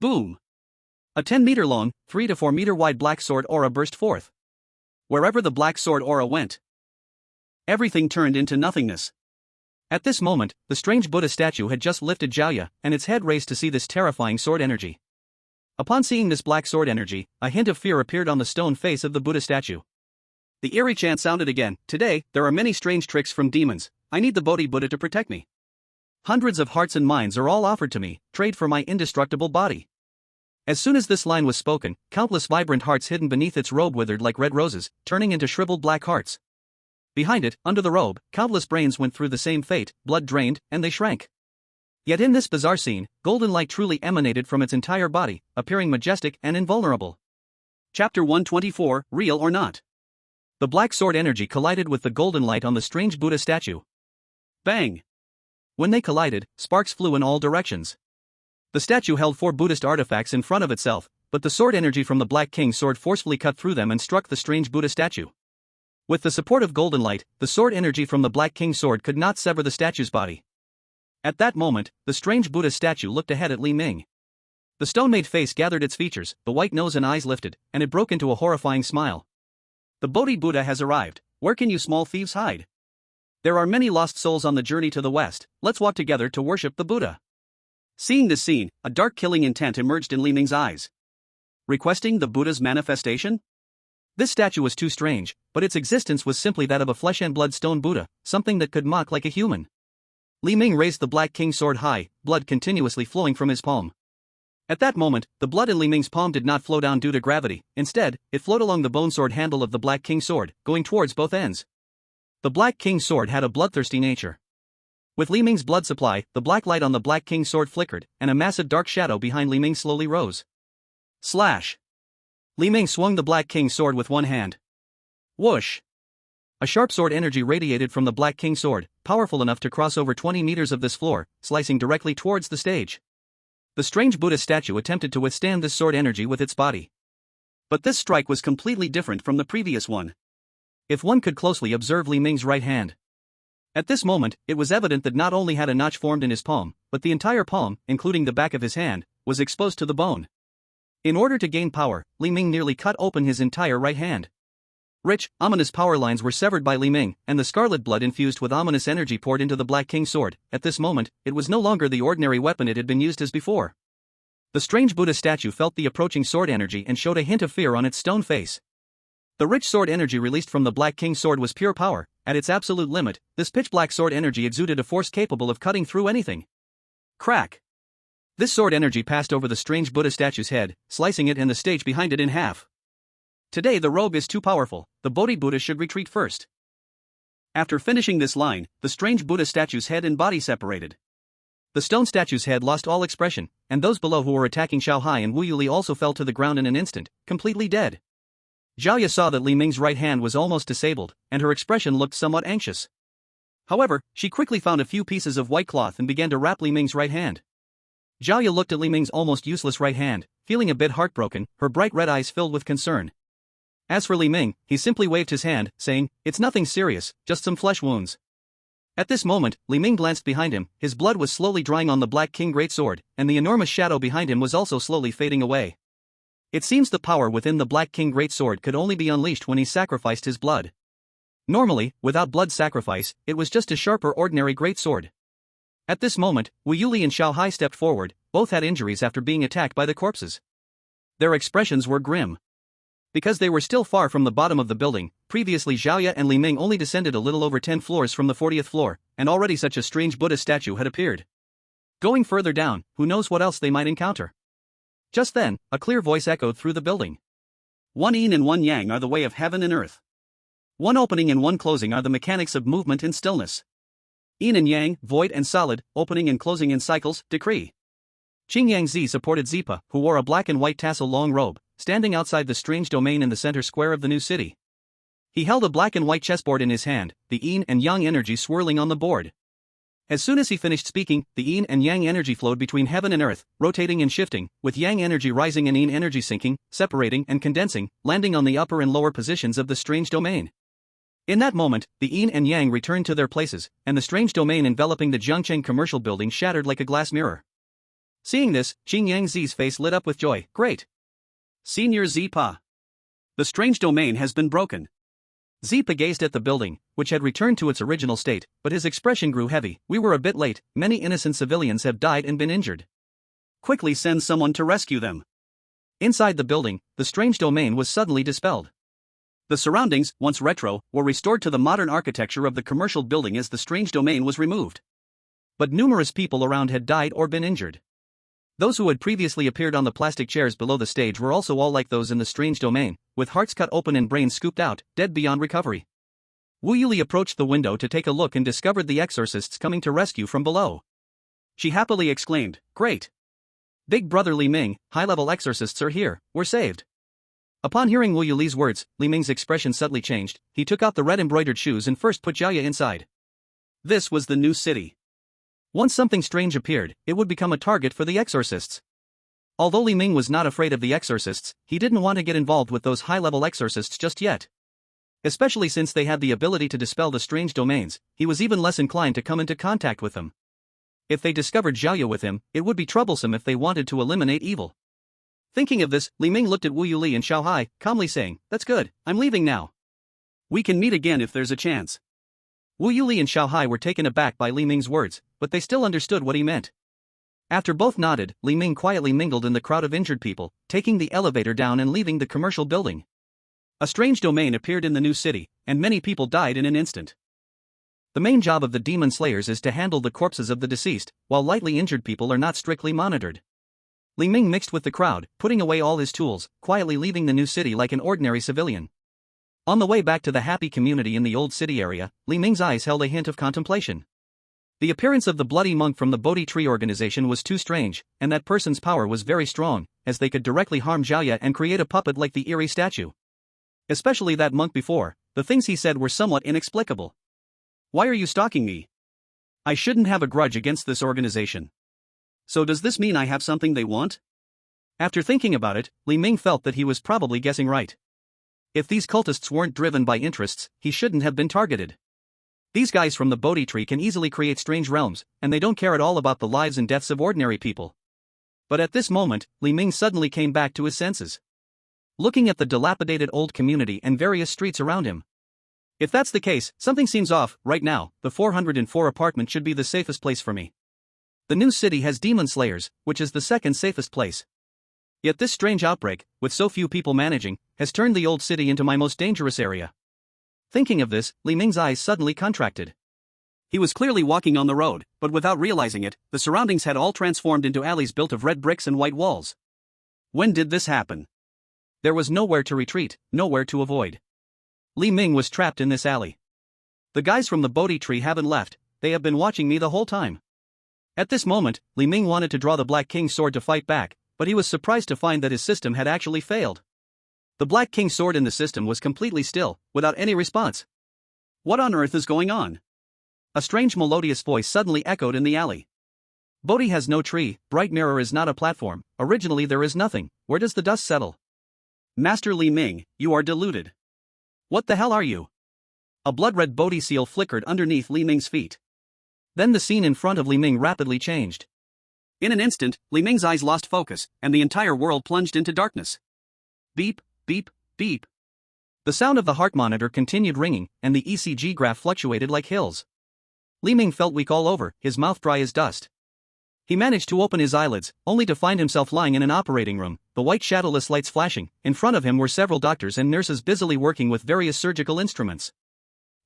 Boom! A 10-meter-long, 3 to 4 meter wide black sword aura burst forth. Wherever the black sword aura went, everything turned into nothingness. At this moment, the strange Buddha statue had just lifted Zhao Ya, and its head raised to see this terrifying sword energy. Upon seeing this black sword energy, a hint of fear appeared on the stone face of the Buddha statue. The eerie chant sounded again. Today, there are many strange tricks from demons. I need the Bodhi Buddha to protect me. Hundreds of hearts and minds are all offered to me, trade for my indestructible body. As soon as this line was spoken, countless vibrant hearts hidden beneath its robe withered like red roses, turning into shriveled black hearts. Behind it, under the robe, countless brains went through the same fate, blood drained, and they shrank. Yet in this bizarre scene, golden light truly emanated from its entire body, appearing majestic and invulnerable. Chapter 124, Real or Not? The black sword energy collided with the golden light on the strange Buddha statue. Bang! When they collided, sparks flew in all directions. The statue held 4 Buddhist artifacts in front of itself, but the sword energy from the Black King's sword forcefully cut through them and struck the strange Buddha statue. With the support of golden light, the sword energy from the Black King's sword could not sever the statue's body. At that moment, the strange Buddha statue looked ahead at Li Ming. The stone-made face gathered its features, the white nose and eyes lifted, and it broke into a horrifying smile. The Bodhi Buddha has arrived. Where can you small thieves hide? There are many lost souls on the journey to the west. Let's walk together to worship the Buddha. Seeing this scene, a dark killing intent emerged in Li Ming's eyes. Requesting the Buddha's manifestation? This statue was too strange, but its existence was simply that of a flesh and blood stone Buddha, something that could mock like a human. Li Ming raised the Black King's sword high, blood continuously flowing from his palm. At that moment, the blood in Li Ming's palm did not flow down due to gravity. Instead, it flowed along the bone sword handle of the Black King's sword, going towards both ends. The Black King's sword had a bloodthirsty nature. With Li Ming's blood supply, the black light on the Black King's sword flickered, and a massive dark shadow behind Li Ming slowly rose. Slash! Li Ming swung the Black King's sword with one hand. Whoosh! A sharp sword energy radiated from the Black King's sword, powerful enough to cross over 20 meters of this floor, slicing directly towards the stage. The strange Buddha statue attempted to withstand this sword energy with its body. But this strike was completely different from the previous one. If one could closely observe Li Ming's right hand. At this moment, it was evident that not only had a notch formed in his palm, but the entire palm, including the back of his hand, was exposed to the bone. In order to gain power, Li Ming nearly cut open his entire right hand. Rich, ominous power lines were severed by Li Ming, and the scarlet blood infused with ominous energy poured into the Black King's sword. At this moment, it was no longer the ordinary weapon it had been used as before. The strange Buddha statue felt the approaching sword energy and showed a hint of fear on its stone face. The rich sword energy released from the Black King's sword was pure power. At its absolute limit, this pitch-black sword energy exuded a force capable of cutting through anything. Crack! This sword energy passed over the strange Buddha statue's head, slicing it and the stage behind it in half. Today the rogue is too powerful, the Bodhi Buddha should retreat first. After finishing this line, the strange Buddha statue's head and body separated. The stone statue's head lost all expression, and those below who were attacking Xiao Hai and Wu Yuli also fell to the ground in an instant, completely dead. Zhao Ye saw that Li Ming's right hand was almost disabled, and her expression looked somewhat anxious. However, she quickly found a few pieces of white cloth and began to wrap Li Ming's right hand. Zhao Ye looked at Li Ming's almost useless right hand, feeling a bit heartbroken, her bright red eyes filled with concern. As for Li Ming, he simply waved his hand, saying, "It's nothing serious, just some flesh wounds." At this moment, Li Ming glanced behind him, his blood was slowly drying on the Black King greatsword, and the enormous shadow behind him was also slowly fading away. It seems the power within the Black King greatsword could only be unleashed when he sacrificed his blood. Normally, without blood sacrifice, it was just a sharper ordinary greatsword. At this moment, Wu Yuli and Xiao Hai stepped forward, both had injuries after being attacked by the corpses. Their expressions were grim. Because they were still far from the bottom of the building, previously Zhao Ye and Li Ming only descended a little over 10 floors from the 40th floor, and already such a strange Buddha statue had appeared. Going further down, who knows what else they might encounter. Just then, a clear voice echoed through the building. One yin and one yang are the way of heaven and earth. One opening and one closing are the mechanics of movement and stillness. Yin and yang, void and solid, opening and closing in cycles, decree. Qing Yang Zi supported Zipa, who wore a black and white tassel long robe, standing outside the strange domain in the center square of the new city. He held a black and white chessboard in his hand, the yin and yang energy swirling on the board. As soon as he finished speaking, the yin and yang energy flowed between heaven and earth, rotating and shifting, with yang energy rising and yin energy sinking, separating and condensing, landing on the upper and lower positions of the strange domain. In that moment, the yin and yang returned to their places, and the strange domain enveloping the Jiangcheng commercial building shattered like a glass mirror. Seeing this, Qing Yang Zi's face lit up with joy. Great! Senior Zipa. The strange domain has been broken. Zipa gazed at the building, which had returned to its original state, but his expression grew heavy. We were a bit late, many innocent civilians have died and been injured. Quickly send someone to rescue them. Inside the building, the strange domain was suddenly dispelled. The surroundings, once retro, were restored to the modern architecture of the commercial building as the strange domain was removed. But numerous people around had died or been injured. Those who had previously appeared on the plastic chairs below the stage were also all like those in the strange domain, with hearts cut open and brains scooped out, dead beyond recovery. Wu Yuli approached the window to take a look and discovered the exorcists coming to rescue from below. She happily exclaimed, "Great! Big brother Li Ming, high-level exorcists are here, we're saved." Upon hearing Wu Yuli's words, Li Ming's expression subtly changed. He took out the red embroidered shoes and first put Jiaya inside. This was the new city. Once something strange appeared, it would become a target for the exorcists. Although Li Ming was not afraid of the exorcists, he didn't want to get involved with those high-level exorcists just yet. Especially since they had the ability to dispel the strange domains, he was even less inclined to come into contact with them. If they discovered Jiaya with him, it would be troublesome if they wanted to eliminate evil. Thinking of this, Li Ming looked at Wu Yuli and Xiao Hai, calmly saying, "That's good, I'm leaving now. We can meet again if there's a chance." Wu Yuli and Xiao Hai were taken aback by Li Ming's words, but they still understood what he meant. After both nodded, Li Ming quietly mingled in the crowd of injured people, taking the elevator down and leaving the commercial building. A strange domain appeared in the new city, and many people died in an instant. The main job of the demon slayers is to handle the corpses of the deceased, while lightly injured people are not strictly monitored. Li Ming mixed with the crowd, putting away all his tools, quietly leaving the new city like an ordinary civilian. On the way back to the happy community in the old city area, Li Ming's eyes held a hint of contemplation. The appearance of the bloody monk from the Bodhi Tree organization was too strange, and that person's power was very strong, as they could directly harm Jiaya and create a puppet like the eerie statue. Especially that monk before, the things he said were somewhat inexplicable. "Why are you stalking me? I shouldn't have a grudge against this organization. So does this mean I have something they want?" After thinking about it, Li Ming felt that he was probably guessing right. If these cultists weren't driven by interests, he shouldn't have been targeted. These guys from the Bodhi Tree can easily create strange realms, and they don't care at all about the lives and deaths of ordinary people. But at this moment, Li Ming suddenly came back to his senses. Looking at the dilapidated old community and various streets around him. If that's the case, something seems off. Right now, the 404 apartment should be the safest place for me. The new city has demon slayers, which is the second safest place. Yet this strange outbreak, with so few people managing, has turned the old city into my most dangerous area. Thinking of this, Li Ming's eyes suddenly contracted. He was clearly walking on the road, but without realizing it, the surroundings had all transformed into alleys built of red bricks and white walls. When did this happen? There was nowhere to retreat, nowhere to avoid. Li Ming was trapped in this alley. The guys from the Bodhi Tree haven't left, they have been watching me the whole time. At this moment, Li Ming wanted to draw the Black King's sword to fight back, but he was surprised to find that his system had actually failed. The Black King's sword in the system was completely still, without any response. What on earth is going on? A strange melodious voice suddenly echoed in the alley. Bodhi has no tree, Bright Mirror is not a platform, originally there is nothing, where does the dust settle? Master Li Ming, you are deluded. What the hell are you? A blood-red Bodhi seal flickered underneath Li Ming's feet. Then the scene in front of Li Ming rapidly changed. In an instant, Li Ming's eyes lost focus, and the entire world plunged into darkness. Beep, beep, beep. The sound of the heart monitor continued ringing, and the ECG graph fluctuated like hills. Li Ming felt weak all over, his mouth dry as dust. He managed to open his eyelids, only to find himself lying in an operating room, the white shadowless lights flashing. In front of him were several doctors and nurses busily working with various surgical instruments.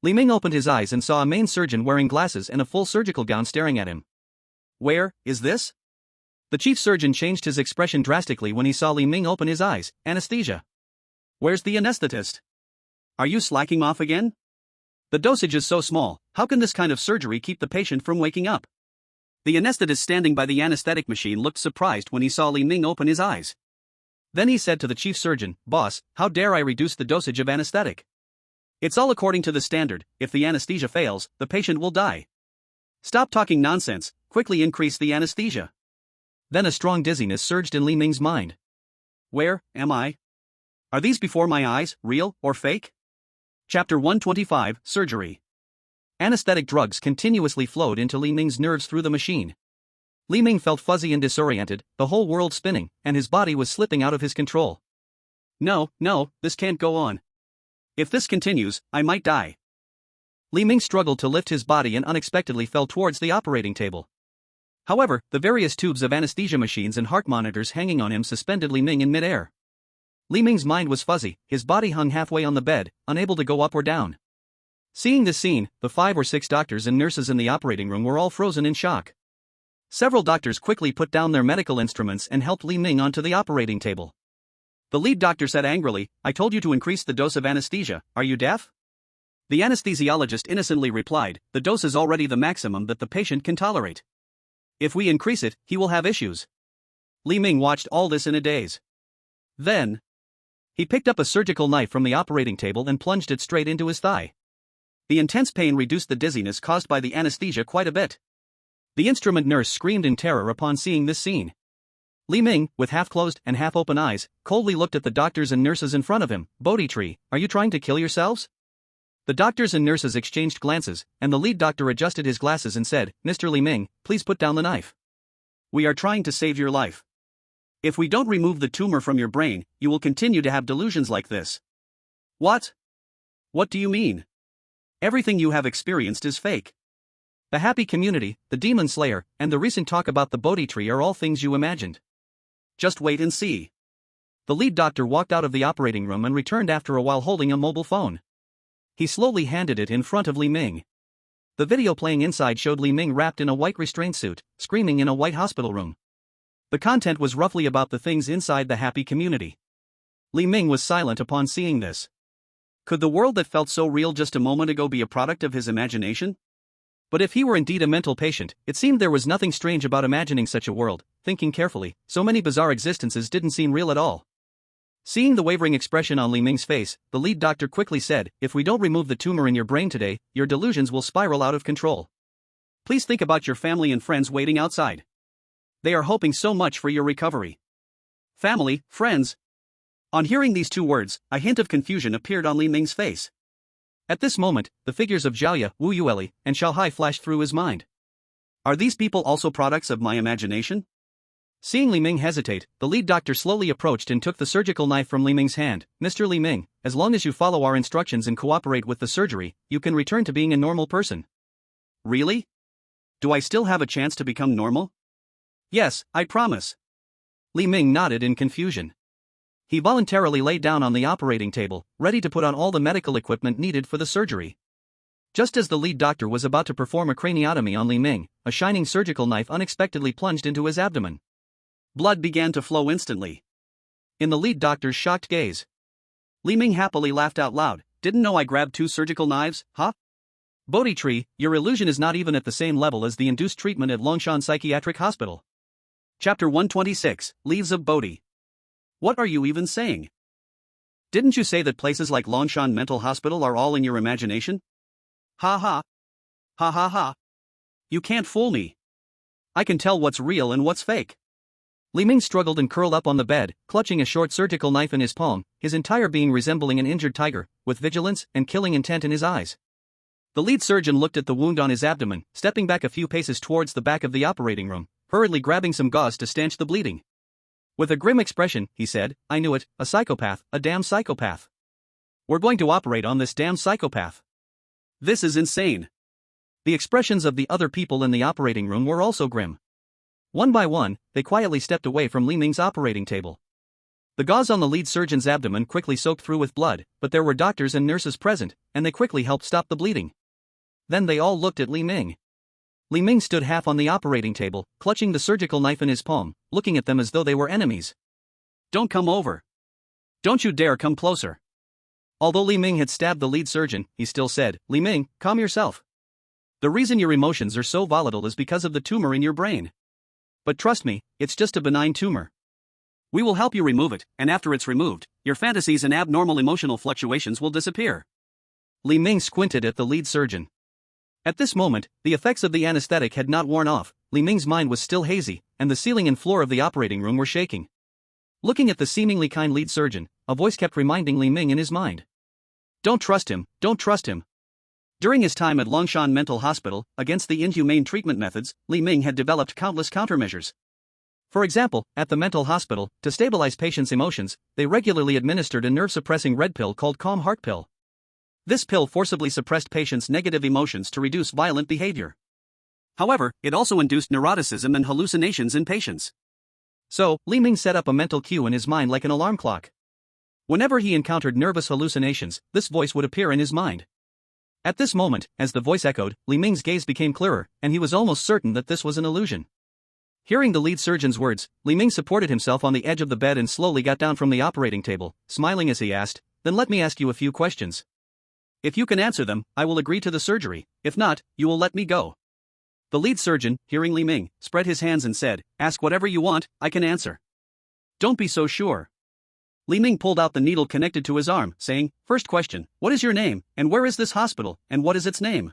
Li Ming opened his eyes and saw a main surgeon wearing glasses and a full surgical gown staring at him. Where is this? The chief surgeon changed his expression drastically when he saw Li Ming open his eyes. Anesthesia. Where's the anesthetist? Are you slacking off again? The dosage is so small, how can this kind of surgery keep the patient from waking up? The anesthetist standing by the anesthetic machine looked surprised when he saw Li Ming open his eyes. Then he said to the chief surgeon, "Boss, how dare I reduce the dosage of anesthetic? It's all according to the standard, if the anesthesia fails, the patient will die. Stop talking nonsense, quickly increase the anesthesia." Then a strong dizziness surged in Li Ming's mind. Where am I? Are these before my eyes, real or fake? Chapter 125, Surgery. Anesthetic drugs continuously flowed into Li Ming's nerves through the machine. Li Ming felt fuzzy and disoriented, the whole world spinning, and his body was slipping out of his control. No, this can't go on. If this continues, I might die. Li Ming struggled to lift his body and unexpectedly fell towards the operating table. However, the various tubes of anesthesia machines and heart monitors hanging on him suspended Li Ming in midair. Li Ming's mind was fuzzy, his body hung halfway on the bed, unable to go up or down. Seeing this scene, the 5 or 6 doctors and nurses in the operating room were all frozen in shock. Several doctors quickly put down their medical instruments and helped Li Ming onto the operating table. The lead doctor said angrily, "I told you to increase the dose of anesthesia, are you deaf?" The anesthesiologist innocently replied, "The dose is already the maximum that the patient can tolerate. If we increase it, he will have issues." Li Ming watched all this in a daze. Then, he picked up a surgical knife from the operating table and plunged it straight into his thigh. The intense pain reduced the dizziness caused by the anesthesia quite a bit. The instrument nurse screamed in terror upon seeing this scene. Li Ming, with half-closed and half-open eyes, coldly looked at the doctors and nurses in front of him. "Bodhi tree, are you trying to kill yourselves?" The doctors and nurses exchanged glances, and the lead doctor adjusted his glasses and said, "Mr. Li Ming, please put down the knife. We are trying to save your life. If we don't remove the tumor from your brain, you will continue to have delusions like this." "What? What do you mean? Everything you have experienced is fake. The happy community, the demon slayer, and the recent talk about the Bodhi tree are all things you imagined. Just wait and see." The lead doctor walked out of the operating room and returned after a while holding a mobile phone. He slowly handed it in front of Li Ming. The video playing inside showed Li Ming wrapped in a white restraint suit, screaming in a white hospital room. The content was roughly about the things inside the happy community. Li Ming was silent upon seeing this. Could the world that felt so real just a moment ago be a product of his imagination? But if he were indeed a mental patient, it seemed there was nothing strange about imagining such a world. Thinking carefully, so many bizarre existences didn't seem real at all. Seeing the wavering expression on Li Ming's face, the lead doctor quickly said, "If we don't remove the tumor in your brain today, your delusions will spiral out of control. Please think about your family and friends waiting outside. They are hoping so much for your recovery." Family, friends. On hearing these 2 words, a hint of confusion appeared on Li Ming's face. At this moment, the figures of Zhaoye, Wu Yueli, and Xiaohai flashed through his mind. Are these people also products of my imagination? Seeing Li Ming hesitate, the lead doctor slowly approached and took the surgical knife from Li Ming's hand. "Mr. Li Ming, as long as you follow our instructions and cooperate with the surgery, you can return to being a normal person." "Really? Do I still have a chance to become normal?" "Yes, I promise." Li Ming nodded in confusion. He voluntarily lay down on the operating table, ready to put on all the medical equipment needed for the surgery. Just as the lead doctor was about to perform a craniotomy on Li Ming, a shining surgical knife unexpectedly plunged into his abdomen. Blood began to flow instantly. In the lead doctor's shocked gaze, Li Ming happily laughed out loud. "Didn't know I grabbed 2 surgical knives, huh? Bodhi tree, your illusion is not even at the same level as the induced treatment at Longshan Psychiatric Hospital." Chapter 126, Leaves of Bodhi. What are you even saying? Didn't you say that places like Longshan Mental Hospital are all in your imagination? Ha ha. Ha ha ha. You can't fool me. I can tell what's real and what's fake. Li Ming struggled and curled up on the bed, clutching a short surgical knife in his palm, his entire being resembling an injured tiger, with vigilance and killing intent in his eyes. The lead surgeon looked at the wound on his abdomen, stepping back a few paces towards the back of the operating room, hurriedly grabbing some gauze to stanch the bleeding. With a grim expression, he said, "I knew it, a psychopath, a damn psychopath. We're going to operate on this damn psychopath. This is insane." The expressions of the other people in the operating room were also grim. One by one, they quietly stepped away from Li Ming's operating table. The gauze on the lead surgeon's abdomen quickly soaked through with blood, but there were doctors and nurses present, and they quickly helped stop the bleeding. Then they all looked at Li Ming. Li Ming stood half on the operating table, clutching the surgical knife in his palm, looking at them as though they were enemies. "Don't come over. Don't you dare come closer." Although Li Ming had stabbed the lead surgeon, he still said, "Li Ming, calm yourself. The reason your emotions are so volatile is because of the tumor in your brain. But trust me, it's just a benign tumor. We will help you remove it, and after it's removed, your fantasies and abnormal emotional fluctuations will disappear." Li Ming squinted at the lead surgeon. At this moment, the effects of the anesthetic had not worn off. Li Ming's mind was still hazy, and the ceiling and floor of the operating room were shaking. Looking at the seemingly kind lead surgeon, a voice kept reminding Li Ming in his mind. "Don't trust him, don't trust him." During his time at Longshan Mental Hospital, against the inhumane treatment methods, Li Ming had developed countless countermeasures. For example, at the mental hospital, to stabilize patients' emotions, they regularly administered a nerve-suppressing red pill called Calm Heart Pill. This pill forcibly suppressed patients' negative emotions to reduce violent behavior. However, it also induced neuroticism and hallucinations in patients. So, Li Ming set up a mental cue in his mind like an alarm clock. Whenever he encountered nervous hallucinations, this voice would appear in his mind. At this moment, as the voice echoed, Li Ming's gaze became clearer, and he was almost certain that this was an illusion. Hearing the lead surgeon's words, Li Ming supported himself on the edge of the bed and slowly got down from the operating table, smiling as he asked, "Then let me ask you a few questions. If you can answer them, I will agree to the surgery. If not, you will let me go." The lead surgeon, hearing Li Ming, spread his hands and said, "Ask whatever you want, I can answer." "Don't be so sure." Li Ming pulled out the needle connected to his arm, saying, "First question, what is your name, and where is this hospital, and what is its name?"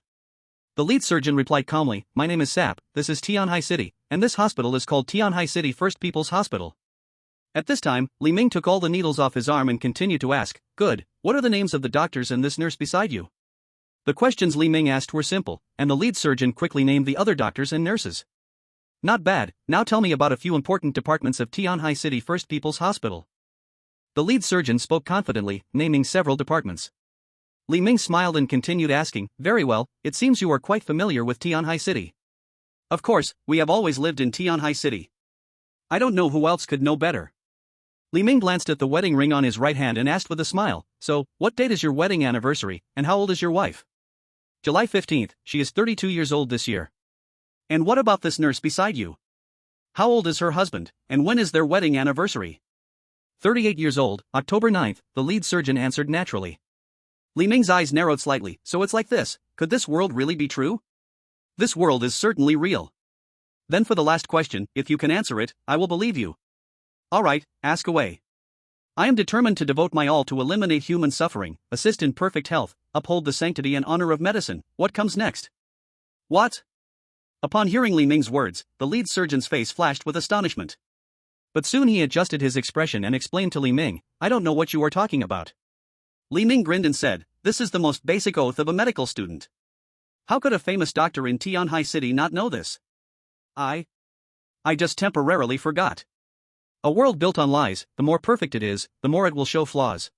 The lead surgeon replied calmly, "My name is Sap, this is Tianhai City, and this hospital is called Tianhai City First People's Hospital." At this time, Li Ming took all the needles off his arm and continued to ask, "Good, what are the names of the doctors and this nurse beside you?" The questions Li Ming asked were simple, and the lead surgeon quickly named the other doctors and nurses. "Not bad, now tell me about a few important departments of Tianhai City First People's Hospital." The lead surgeon spoke confidently, naming several departments. Li Ming smiled and continued asking, "Very well, it seems you are quite familiar with Tianhai City." "Of course, we have always lived in Tianhai City. I don't know who else could know better." Li Ming glanced at the wedding ring on his right hand and asked with a smile, "So, what date is your wedding anniversary, and how old is your wife?" "July 15th, she is 32 years old this year." "And what about this nurse beside you? How old is her husband, and when is their wedding anniversary?" 38 years old, October 9th, the lead surgeon answered naturally. Li Ming's eyes narrowed slightly. "So it's like this, could this world really be true?" "This world is certainly real." "Then for the last question, if you can answer it, I will believe you." "Alright, ask away." "I am determined to devote my all to eliminate human suffering, assist in perfect health, uphold the sanctity and honor of medicine. What comes next?" "What?" Upon hearing Li Ming's words, the lead surgeon's face flashed with astonishment. But soon he adjusted his expression and explained to Li Ming, "I don't know what you are talking about." Li Ming grinned and said, "This is the most basic oath of a medical student. How could a famous doctor in Tianhai City not know this?" I just temporarily forgot." A world built on lies, the more perfect it is, the more it will show flaws.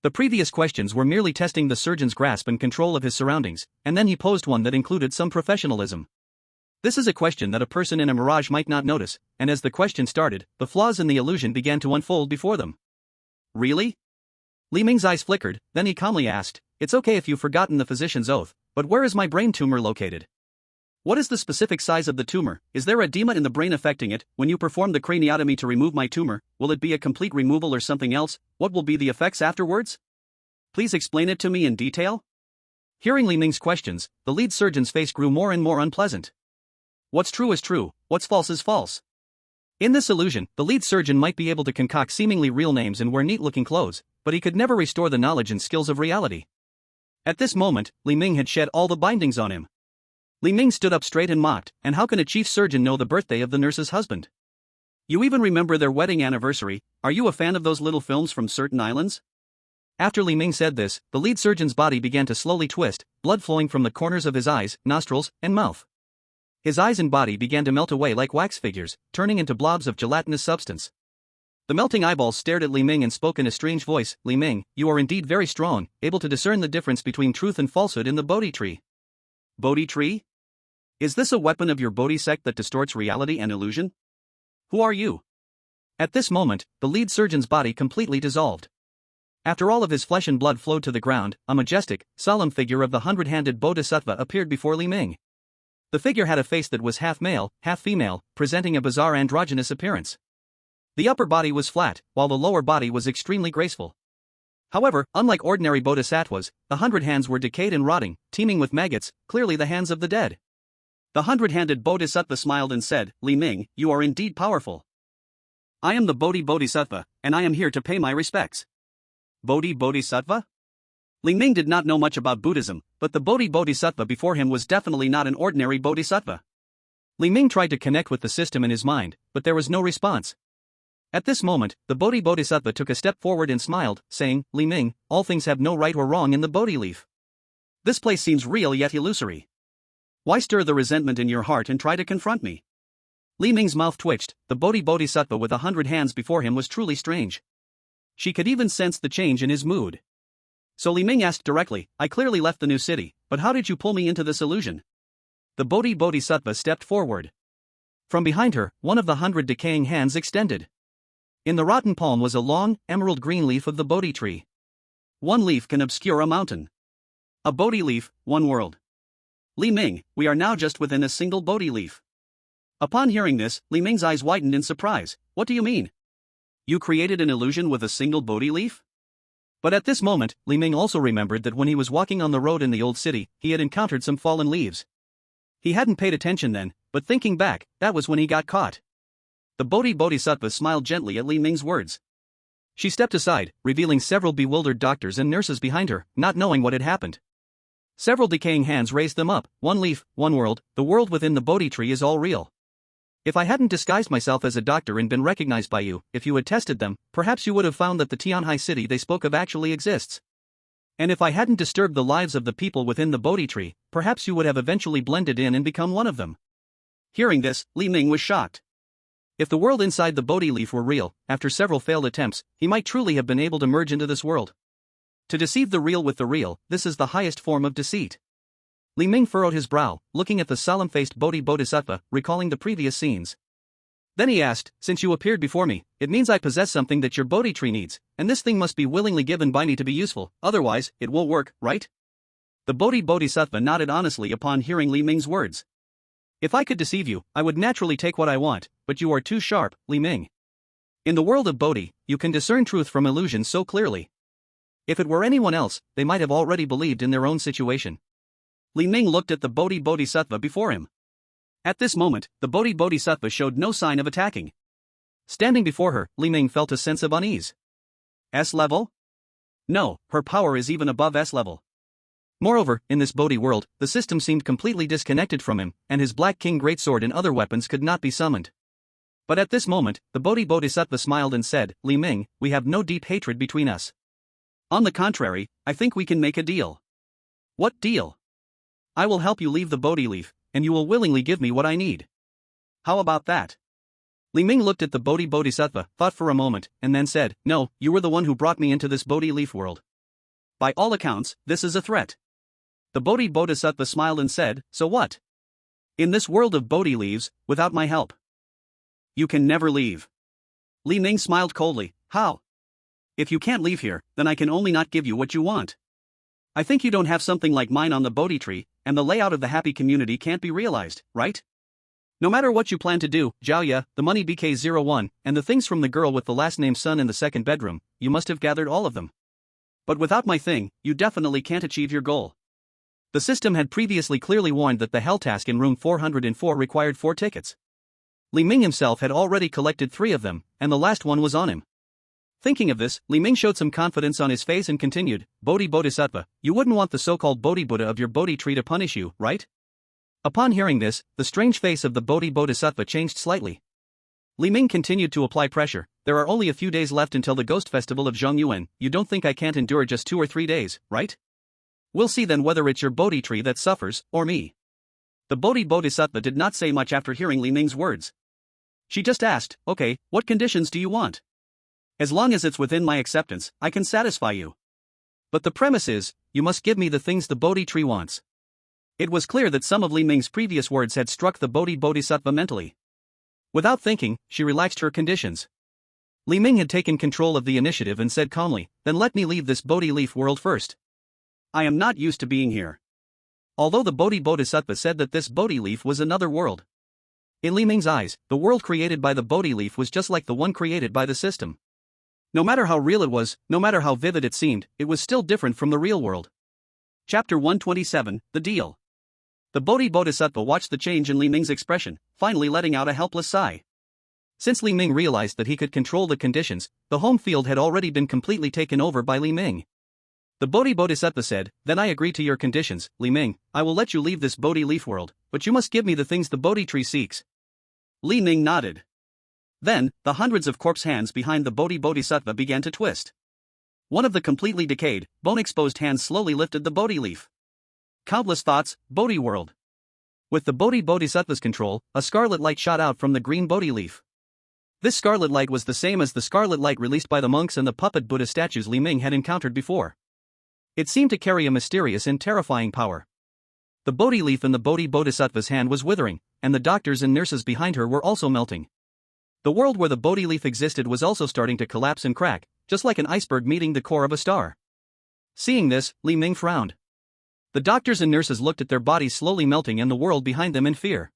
The previous questions were merely testing the surgeon's grasp and control of his surroundings, and then he posed one that included some professionalism. This is a question that a person in a mirage might not notice, and as the question started, the flaws in the illusion began to unfold before them. "Really?" Li Ming's eyes flickered, then he calmly asked, "It's okay if you've forgotten the physician's oath, but where is my brain tumor located? What is the specific size of the tumor? Is there edema in the brain affecting it? When you perform the craniotomy to remove my tumor, will it be a complete removal or something else? What will be the effects afterwards? Please explain it to me in detail." Hearing Li Ming's questions, the lead surgeon's face grew more and more unpleasant. What's true is true, what's false is false. In this illusion, the lead surgeon might be able to concoct seemingly real names and wear neat-looking clothes, but he could never restore the knowledge and skills of reality. At this moment, Li Ming had shed all the bindings on him. Li Ming stood up straight and mocked, "And how can a chief surgeon know the birthday of the nurse's husband? You even remember their wedding anniversary? Are you a fan of those little films from certain islands?" After Li Ming said this, the lead surgeon's body began to slowly twist, blood flowing from the corners of his eyes, nostrils, and mouth. His eyes and body began to melt away like wax figures, turning into blobs of gelatinous substance. The melting eyeballs stared at Li Ming and spoke in a strange voice, "Li Ming, you are indeed very strong, able to discern the difference between truth and falsehood in the Bodhi tree." "Bodhi tree? Is this a weapon of your Bodhi sect that distorts reality and illusion? Who are you?" At this moment, the lead surgeon's body completely dissolved. After all of his flesh and blood flowed to the ground, a majestic, solemn figure of the hundred-handed Bodhisattva appeared before Li Ming. The figure had a face that was half male, half female, presenting a bizarre androgynous appearance. The upper body was flat, while the lower body was extremely graceful. However, unlike ordinary bodhisattvas, the 100 hands were decayed and rotting, teeming with maggots, clearly the hands of the dead. The 100-handed bodhisattva smiled and said, "Li Ming, you are indeed powerful. I am the Bodhisattva, and I am here to pay my respects." Bodhisattva? Li Ming did not know much about Buddhism, but the Bodhisattva before him was definitely not an ordinary bodhisattva. Li Ming tried to connect with the system in his mind, but there was no response. At this moment, the Bodhisattva took a step forward and smiled, saying, "Li Ming, all things have no right or wrong in the Bodhi leaf. This place seems real yet illusory. Why stir the resentment in your heart and try to confront me?" Li Ming's mouth twitched. The Bodhisattva with 100 hands before him was truly strange. She could even sense the change in his mood. So Li Ming asked directly, "I clearly left the new city, but how did you pull me into this illusion?" the Bodhisattva stepped forward. From behind her, one of the 100 decaying hands extended. In the rotten palm was a long, emerald green leaf of the Bodhi tree. One leaf can obscure a mountain. A Bodhi leaf, one world. Li Ming, we are now just within a single Bodhi leaf. Upon hearing this, Li Ming's eyes widened in surprise. What do you mean? You created an illusion with a single Bodhi leaf? But at this moment, Li Ming also remembered that when he was walking on the road in the old city, he had encountered some fallen leaves. He hadn't paid attention then, but thinking back, that was when he got caught. The Bodhisattva smiled gently at Li Ming's words. She stepped aside, revealing several bewildered doctors and nurses behind her, not knowing what had happened. Several decaying hands raised them up. One leaf, one world, the world within the Bodhi tree is all real. If I hadn't disguised myself as a doctor and been recognized by you, if you had tested them, perhaps you would have found that the Tianhai city they spoke of actually exists. And if I hadn't disturbed the lives of the people within the Bodhi tree, perhaps you would have eventually blended in and become one of them. Hearing this, Li Ming was shocked. If the world inside the Bodhi leaf were real, after several failed attempts, he might truly have been able to merge into this world. To deceive the real with the real, this is the highest form of deceit. Li Ming furrowed his brow, looking at the solemn-faced Bodhisattva, recalling the previous scenes. Then he asked, since you appeared before me, it means I possess something that your Bodhi tree needs, and this thing must be willingly given by me to be useful, otherwise, it won't work, right? The Bodhisattva nodded honestly upon hearing Li Ming's words. If I could deceive you, I would naturally take what I want, but you are too sharp, Li Ming. In the world of Bodhi, you can discern truth from illusion so clearly. If it were anyone else, they might have already believed in their own situation. Li Ming looked at the Bodhisattva before him. At this moment, the Bodhisattva showed no sign of attacking. Standing before her, Li Ming felt a sense of unease. S level? No, her power is even above S level. Moreover, in this Bodhi world, the system seemed completely disconnected from him, and his Black King greatsword and other weapons could not be summoned. But at this moment, the Bodhisattva smiled and said, Li Ming, we have no deep hatred between us. On the contrary, I think we can make a deal. What deal? I will help you leave the Bodhi leaf, and you will willingly give me what I need. How about that? Li Ming looked at the Bodhisattva, thought for a moment, and then said, no, you were the one who brought me into this Bodhi leaf world. By all accounts, this is a threat. The Bodhisattva smiled and said, so what? In this world of Bodhi leaves, without my help, you can never leave. Li Ming smiled coldly, how? If you can't leave here, then I can only not give you what you want. I think you don't have something like mine on the Bodhi tree, and the layout of the happy community can't be realized, right? No matter what you plan to do, Zhao Ye, the money BK01, and the things from the girl with the last name Sun in the second bedroom, you must have gathered all of them. But without my thing, you definitely can't achieve your goal. The system had previously clearly warned that the hell task in room 404 required 4 tickets. Li Ming himself had already collected 3 of them, and the last one was on him. Thinking of this, Li Ming showed some confidence on his face and continued, Bodhisattva, you wouldn't want the so-called Bodhi Buddha of your Bodhi tree to punish you, right? Upon hearing this, the strange face of the Bodhisattva changed slightly. Li Ming continued to apply pressure. There are only a few days left until the Ghost Festival of Zhongyuan, you don't think I can't endure just 2 or 3 days, right? We'll see then whether it's your Bodhi tree that suffers, or me. The Bodhisattva did not say much after hearing Li Ming's words. She just asked, okay, what conditions do you want? As long as it's within my acceptance, I can satisfy you. But the premise is, you must give me the things the Bodhi tree wants. It was clear that some of Li Ming's previous words had struck the Bodhisattva mentally. Without thinking, she relaxed her conditions. Li Ming had taken control of the initiative and said calmly, then let me leave this Bodhi leaf world first. I am not used to being here. Although the Bodhisattva said that this Bodhi leaf was another world. In Li Ming's eyes, the world created by the Bodhi leaf was just like the one created by the system. No matter how real it was, no matter how vivid it seemed, it was still different from the real world. Chapter 127, The Deal. The Bodhisattva watched the change in Li Ming's expression, finally letting out a helpless sigh. Since Li Ming realized that he could control the conditions, the home field had already been completely taken over by Li Ming. The Bodhisattva said, then I agree to your conditions, Li Ming, I will let you leave this Bodhi leaf world, but you must give me the things the Bodhi tree seeks. Li Ming nodded. Then, the hundreds of corpse hands behind the Bodhisattva began to twist. One of the completely decayed, bone-exposed hands slowly lifted the Bodhi leaf. Countless thoughts, Bodhi world. With the Bodhisattva's control, a scarlet light shot out from the green Bodhi leaf. This scarlet light was the same as the scarlet light released by the monks and the puppet Buddha statues Li Ming had encountered before. It seemed to carry a mysterious and terrifying power. The Bodhi leaf in the Bodhi Bodhisattva's hand was withering, and the doctors and nurses behind her were also melting. The world where the Bodhi leaf existed was also starting to collapse and crack, just like an iceberg meeting the core of a star. Seeing this, Li Ming frowned. The doctors and nurses looked at their bodies slowly melting and the world behind them in fear.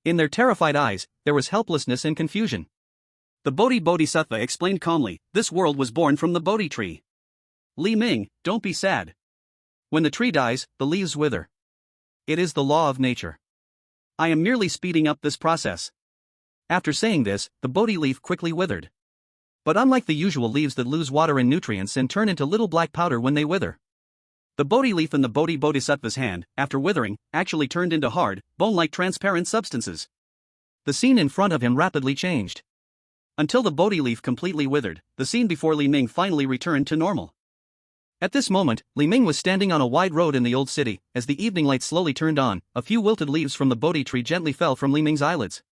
In their terrified eyes, there was helplessness and confusion. The Bodhi Bodhisattva explained calmly, "This world was born from the Bodhi tree. Li Ming, don't be sad. When the tree dies, the leaves wither. It is the law of nature. I am merely speeding up this process." After saying this, the Bodhi leaf quickly withered. But unlike the usual leaves that lose water and nutrients and turn into little black powder when they wither, the Bodhi leaf in the Bodhi Bodhisattva's hand, after withering, actually turned into hard, bone-like transparent substances. The scene in front of him rapidly changed. Until the Bodhi leaf completely withered, the scene before Li Ming finally returned to normal. At this moment, Li Ming was standing on a wide road in the old city. As the evening light slowly turned on, a few wilted leaves from the Bodhi tree gently fell from Li Ming's eyelids.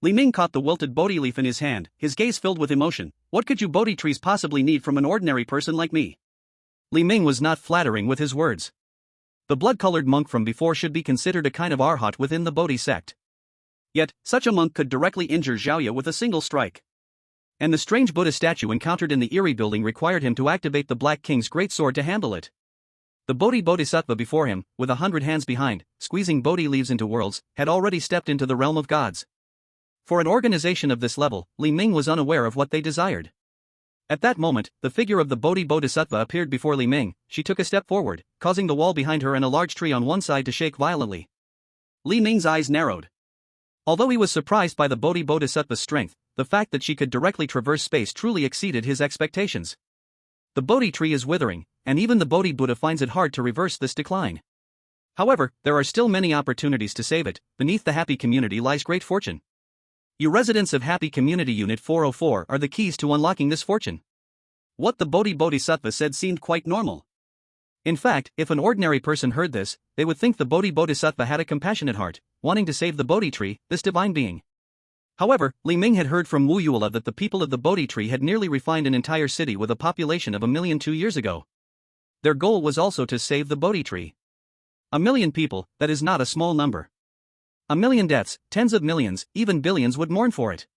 Li Ming caught the wilted Bodhi leaf in his hand, his gaze filled with emotion. "What could you Bodhi trees possibly need from an ordinary person like me?" Li Ming was not flattering with his words. The blood-colored monk from before should be considered a kind of arhat within the Bodhi sect. Yet, such a monk could directly injure Zhaoye with a single strike. And the strange Buddha statue encountered in the eerie building required him to activate the Black King's great sword to handle it. The Bodhi Bodhisattva before him, with 100 hands behind, squeezing Bodhi leaves into worlds, had already stepped into the realm of gods. For an organization of this level, Li Ming was unaware of what they desired. At that moment, the figure of the Bodhi Bodhisattva appeared before Li Ming. She took a step forward, causing the wall behind her and a large tree on one side to shake violently. Li Ming's eyes narrowed. Although he was surprised by the Bodhi Bodhisattva's strength, the fact that she could directly traverse space truly exceeded his expectations. The Bodhi tree is withering, and even the Bodhi Buddha finds it hard to reverse this decline. However, there are still many opportunities to save it. Beneath the Happy Community lies great fortune. You residents of Happy Community Unit 404 are the keys to unlocking this fortune. What the Bodhi Bodhisattva said seemed quite normal. In fact, if an ordinary person heard this, they would think the Bodhi Bodhisattva had a compassionate heart, wanting to save the Bodhi tree, this divine being. However, Li Ming had heard from Wu Yula that the people of the Bodhi tree had nearly refined an entire city with a population of 1 million 2 years ago. Their goal was also to save the Bodhi tree. 1 million people, that is not a small number. 1 million deaths, tens of millions, even billions would mourn for it.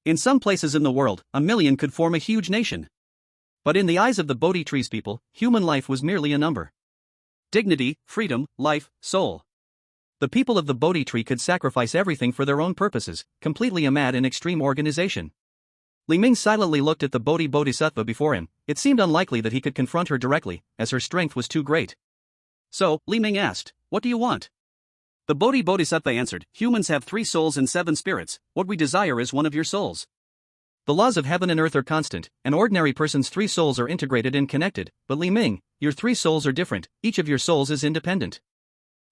In some places in the world, 1 million could form a huge nation. But in the eyes of the Bodhi tree's people, human life was merely a number. Dignity, freedom, life, soul. The people of the Bodhi tree could sacrifice everything for their own purposes, completely a mad and extreme organization. Li Ming silently looked at the Bodhi Bodhisattva before him. It seemed unlikely that he could confront her directly, as her strength was too great. So, Li Ming asked, "What do you want?" The Bodhi Bodhisattva answered, "Humans have 3 souls and 7 spirits. What we desire is one of your souls." The laws of heaven and earth are constant. An ordinary person's 3 souls are integrated and connected, but Li Ming, your 3 souls are different. Each of your souls is independent.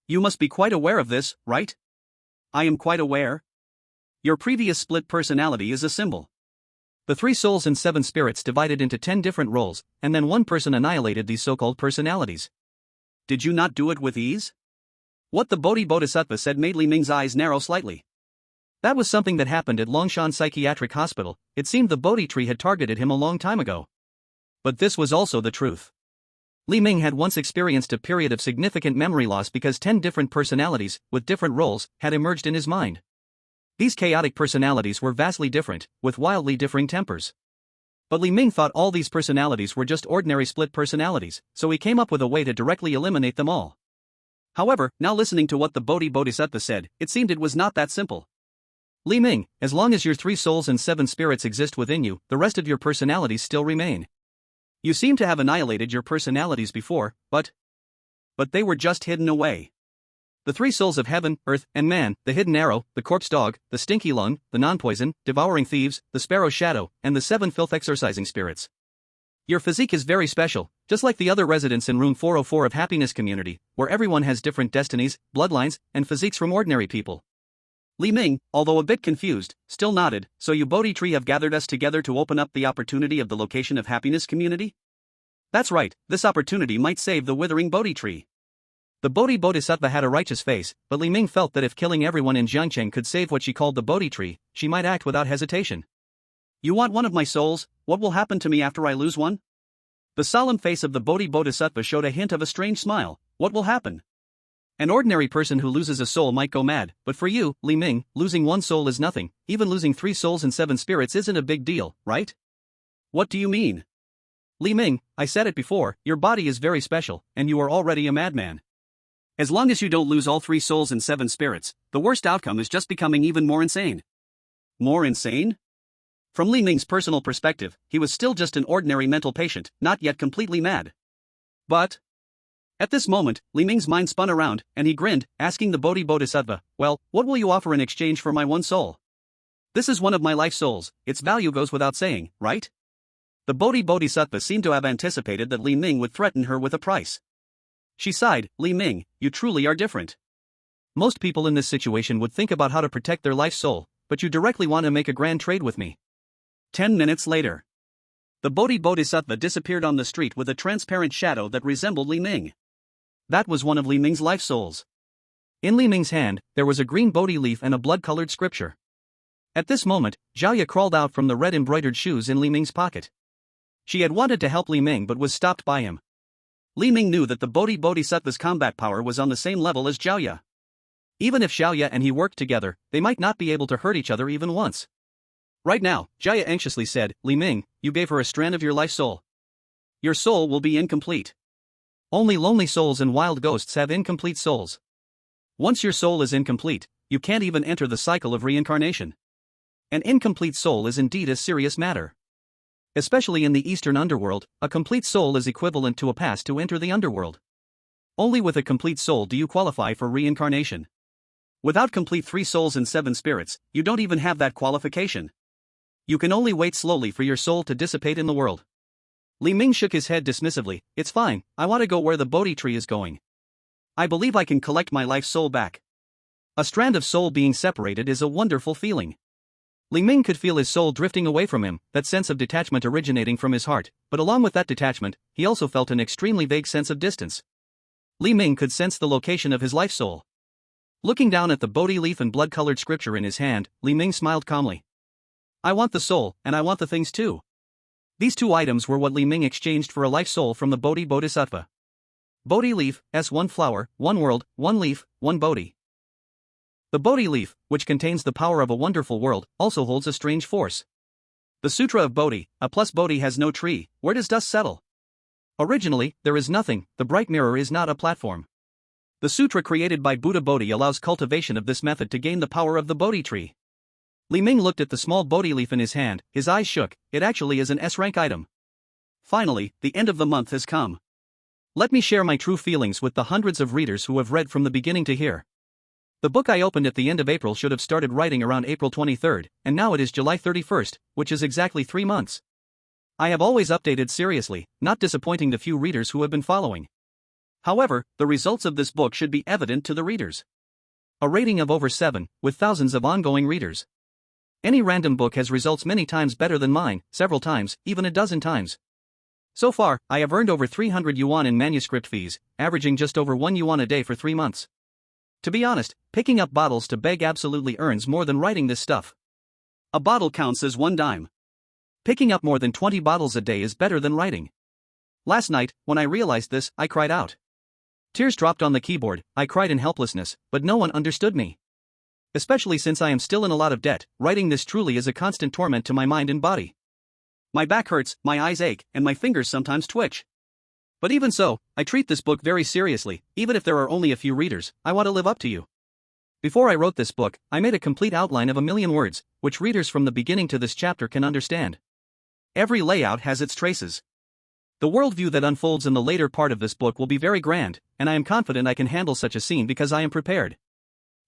You must be quite aware of this, right? I am quite aware. Your previous split personality is a symbol. The 3 souls and 7 spirits divided into 10 different roles, and then one person annihilated these so-called personalities. Did you not do it with ease? What the Bodhi Bodhisattva said made Li Ming's eyes narrow slightly. That was something that happened at Longshan Psychiatric Hospital. It seemed the Bodhi tree had targeted him a long time ago. But this was also the truth. Li Ming had once experienced a period of significant memory loss because 10 different personalities, with different roles, had emerged in his mind. These chaotic personalities were vastly different, with wildly differing tempers. But Li Ming thought all these personalities were just ordinary split personalities, so he came up with a way to directly eliminate them all. However, now listening to what the Bodhi Bodhisattva said, it seemed it was not that simple. Li Ming, as long as your 3 souls and 7 spirits exist within you, the rest of your personalities still remain. You seem to have annihilated your personalities before, but they were just hidden away. The 3 souls of heaven, earth, and man, the hidden arrow, the corpse dog, the stinky lung, the non-poison, devouring thieves, the sparrow shadow, and the 7 filth exorcising spirits. Your physique is very special, just like the other residents in room 404 of Happiness Community, where everyone has different destinies, bloodlines, and physiques from ordinary people. Li Ming, although a bit confused, still nodded. So you Bodhi tree have gathered us together to open up the opportunity of the location of Happiness Community? That's right, this opportunity might save the withering Bodhi tree. The Bodhi Bodhisattva had a righteous face, but Li Ming felt that if killing everyone in Jiangcheng could save what she called the Bodhi tree, she might act without hesitation. You want one of my souls? What will happen to me after I lose one? The solemn face of the Bodhi Bodhisattva showed a hint of a strange smile. What will happen? An ordinary person who loses a soul might go mad, but for you, Li Ming, losing one soul is nothing. Even losing 3 souls and 7 spirits isn't a big deal, right? What do you mean? Li Ming, I said it before, your body is very special, and you are already a madman. As long as you don't lose all 3 souls and 7 spirits, the worst outcome is just becoming even more insane. More insane? From Li Ming's personal perspective, he was still just an ordinary mental patient, not yet completely mad. But at this moment, Li Ming's mind spun around, and he grinned, asking the Bodhisattva, well, what will you offer in exchange for my one soul? This is one of my life souls, its value goes without saying, right? The Bodhisattva seemed to have anticipated that Li Ming would threaten her with a price. She sighed, Li Ming, you truly are different. Most people in this situation would think about how to protect their life soul, but you directly want to make a grand trade with me. 10 minutes later, the Bodhisattva disappeared on the street with a transparent shadow that resembled Li Ming. That was one of Li Ming's life souls. In Li Ming's hand, there was a green Bodhi leaf and a blood-colored scripture. At this moment, Zhaoya crawled out from the red embroidered shoes in Li Ming's pocket. She had wanted to help Li Ming but was stopped by him. Li Ming knew that the Bodhisattva's combat power was on the same level as Zhaoya. Even if Zhaoya and he worked together, they might not be able to hurt each other even once. Right now, Zhaoya anxiously said, Li Ming, you gave her a strand of your life soul. Your soul will be incomplete. Only lonely souls and wild ghosts have incomplete souls. Once your soul is incomplete, you can't even enter the cycle of reincarnation. An incomplete soul is indeed a serious matter. Especially in the Eastern underworld, a complete soul is equivalent to a pass to enter the underworld. Only with a complete soul do you qualify for reincarnation. Without complete 3 souls and 7 spirits, you don't even have that qualification. You can only wait slowly for your soul to dissipate in the world. Li Ming shook his head dismissively, it's fine, I want to go where the Bodhi tree is going. I believe I can collect my life soul back. A strand of soul being separated is a wonderful feeling. Li Ming could feel his soul drifting away from him, that sense of detachment originating from his heart, but along with that detachment, he also felt an extremely vague sense of distance. Li Ming could sense the location of his life soul. Looking down at the Bodhi leaf and blood-colored scripture in his hand, Li Ming smiled calmly. I want the soul, and I want the things too. These 2 items were what Li Ming exchanged for a life soul from the Bodhisattva. Bodhi leaf, S1 flower, 1 world, 1 leaf, 1 Bodhi. The Bodhi leaf, which contains the power of a wonderful world, also holds a strange force. The Sutra of Bodhi, a plus Bodhi has no tree, where does dust settle? Originally, there is nothing, the bright mirror is not a platform. The sutra created by Buddha Bodhi allows cultivation of this method to gain the power of the Bodhi tree. Li Ming looked at the small Bodhi leaf in his hand, his eyes shook, it actually is an S-rank item. Finally, the end of the month has come. Let me share my true feelings with the hundreds of readers who have read from the beginning to here. The book I opened at the end of April should have started writing around April 23rd, and now it is July 31st, which is exactly 3 months. I have always updated seriously, not disappointing the few readers who have been following. However, the results of this book should be evident to the readers. A rating of over 7, with thousands of ongoing readers. Any random book has results many times better than mine, several times, even a dozen times. So far, I have earned over 300 yuan in manuscript fees, averaging just over 1 yuan a day for 3 months. To be honest, picking up bottles to beg absolutely earns more than writing this stuff. A bottle counts as 1 dime. Picking up more than 20 bottles a day is better than writing. Last night, when I realized this, I cried out. Tears dropped on the keyboard, I cried in helplessness, but no one understood me. Especially since I am still in a lot of debt, writing this truly is a constant torment to my mind and body. My back hurts, my eyes ache, and my fingers sometimes twitch. But even so, I treat this book very seriously, even if there are only a few readers, I want to live up to you. Before I wrote this book, I made a complete outline of 1,000,000 words, which readers from the beginning to this chapter can understand. Every layout has its traces. The worldview that unfolds in the later part of this book will be very grand, and I am confident I can handle such a scene because I am prepared.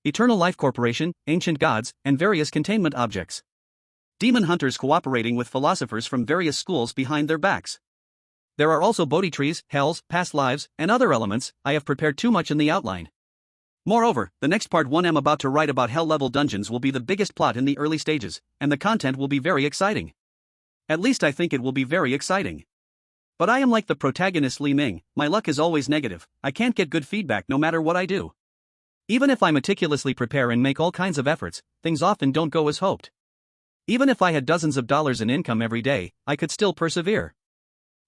Eternal Life Corporation, ancient gods, and various containment objects. Demon hunters cooperating with philosophers from various schools behind their backs. There are also Bodhi trees, hells, past lives, and other elements. I have prepared too much in the outline. Moreover, the next part 1 I'm about to write about hell-level dungeons will be the biggest plot in the early stages, and the content will be very exciting. At least I think it will be very exciting. But I am like the protagonist Li Ming, my luck is always negative, I can't get good feedback no matter what I do. Even if I meticulously prepare and make all kinds of efforts, things often don't go as hoped. Even if I had dozens of dollars in income every day, I could still persevere.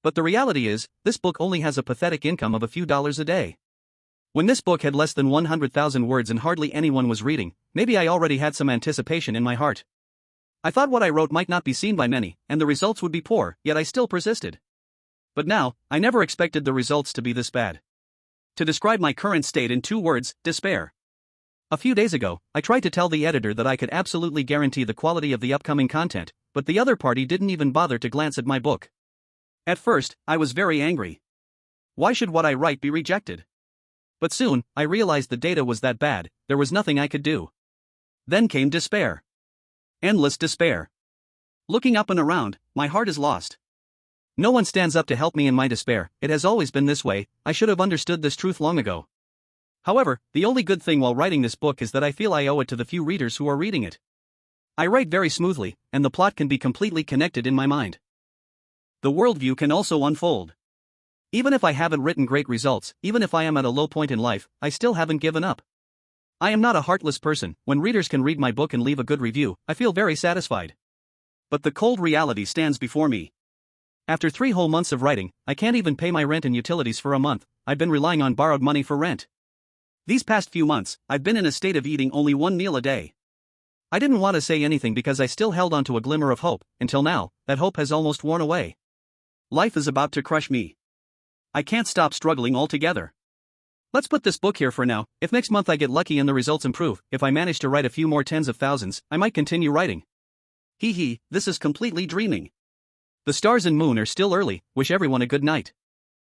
But the reality is, this book only has a pathetic income of a few dollars a day. When this book had less than 100,000 words and hardly anyone was reading, maybe I already had some anticipation in my heart. I thought what I wrote might not be seen by many, and the results would be poor, yet I still persisted. But now, I never expected the results to be this bad. To describe my current state in 2 words, despair. A few days ago, I tried to tell the editor that I could absolutely guarantee the quality of the upcoming content, but the other party didn't even bother to glance at my book. At first, I was very angry. Why should what I write be rejected? But soon, I realized the data was that bad, there was nothing I could do. Then came despair. Endless despair. Looking up and around, my heart is lost. No one stands up to help me in my despair. It has always been this way. I should have understood this truth long ago. However, the only good thing while writing this book is that I feel I owe it to the few readers who are reading it. I write very smoothly, and the plot can be completely connected in my mind. The worldview can also unfold. Even if I haven't written great results, even if I am at a low point in life, I still haven't given up. I am not a heartless person. When readers can read my book and leave a good review, I feel very satisfied. But the cold reality stands before me. After 3 whole months of writing, I can't even pay my rent and utilities for a month. I've been relying on borrowed money for rent. These past few months, I've been in a state of eating only 1 meal a day. I didn't want to say anything because I still held on to a glimmer of hope. Until now, that hope has almost worn away. Life is about to crush me. I can't stop struggling altogether. Let's put this book here for now. If next month I get lucky and the results improve, if I manage to write a few more tens of thousands, I might continue writing. This is completely dreaming. The stars and moon are still early. Wish everyone a good night.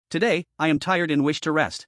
Today, I am tired and wish to rest.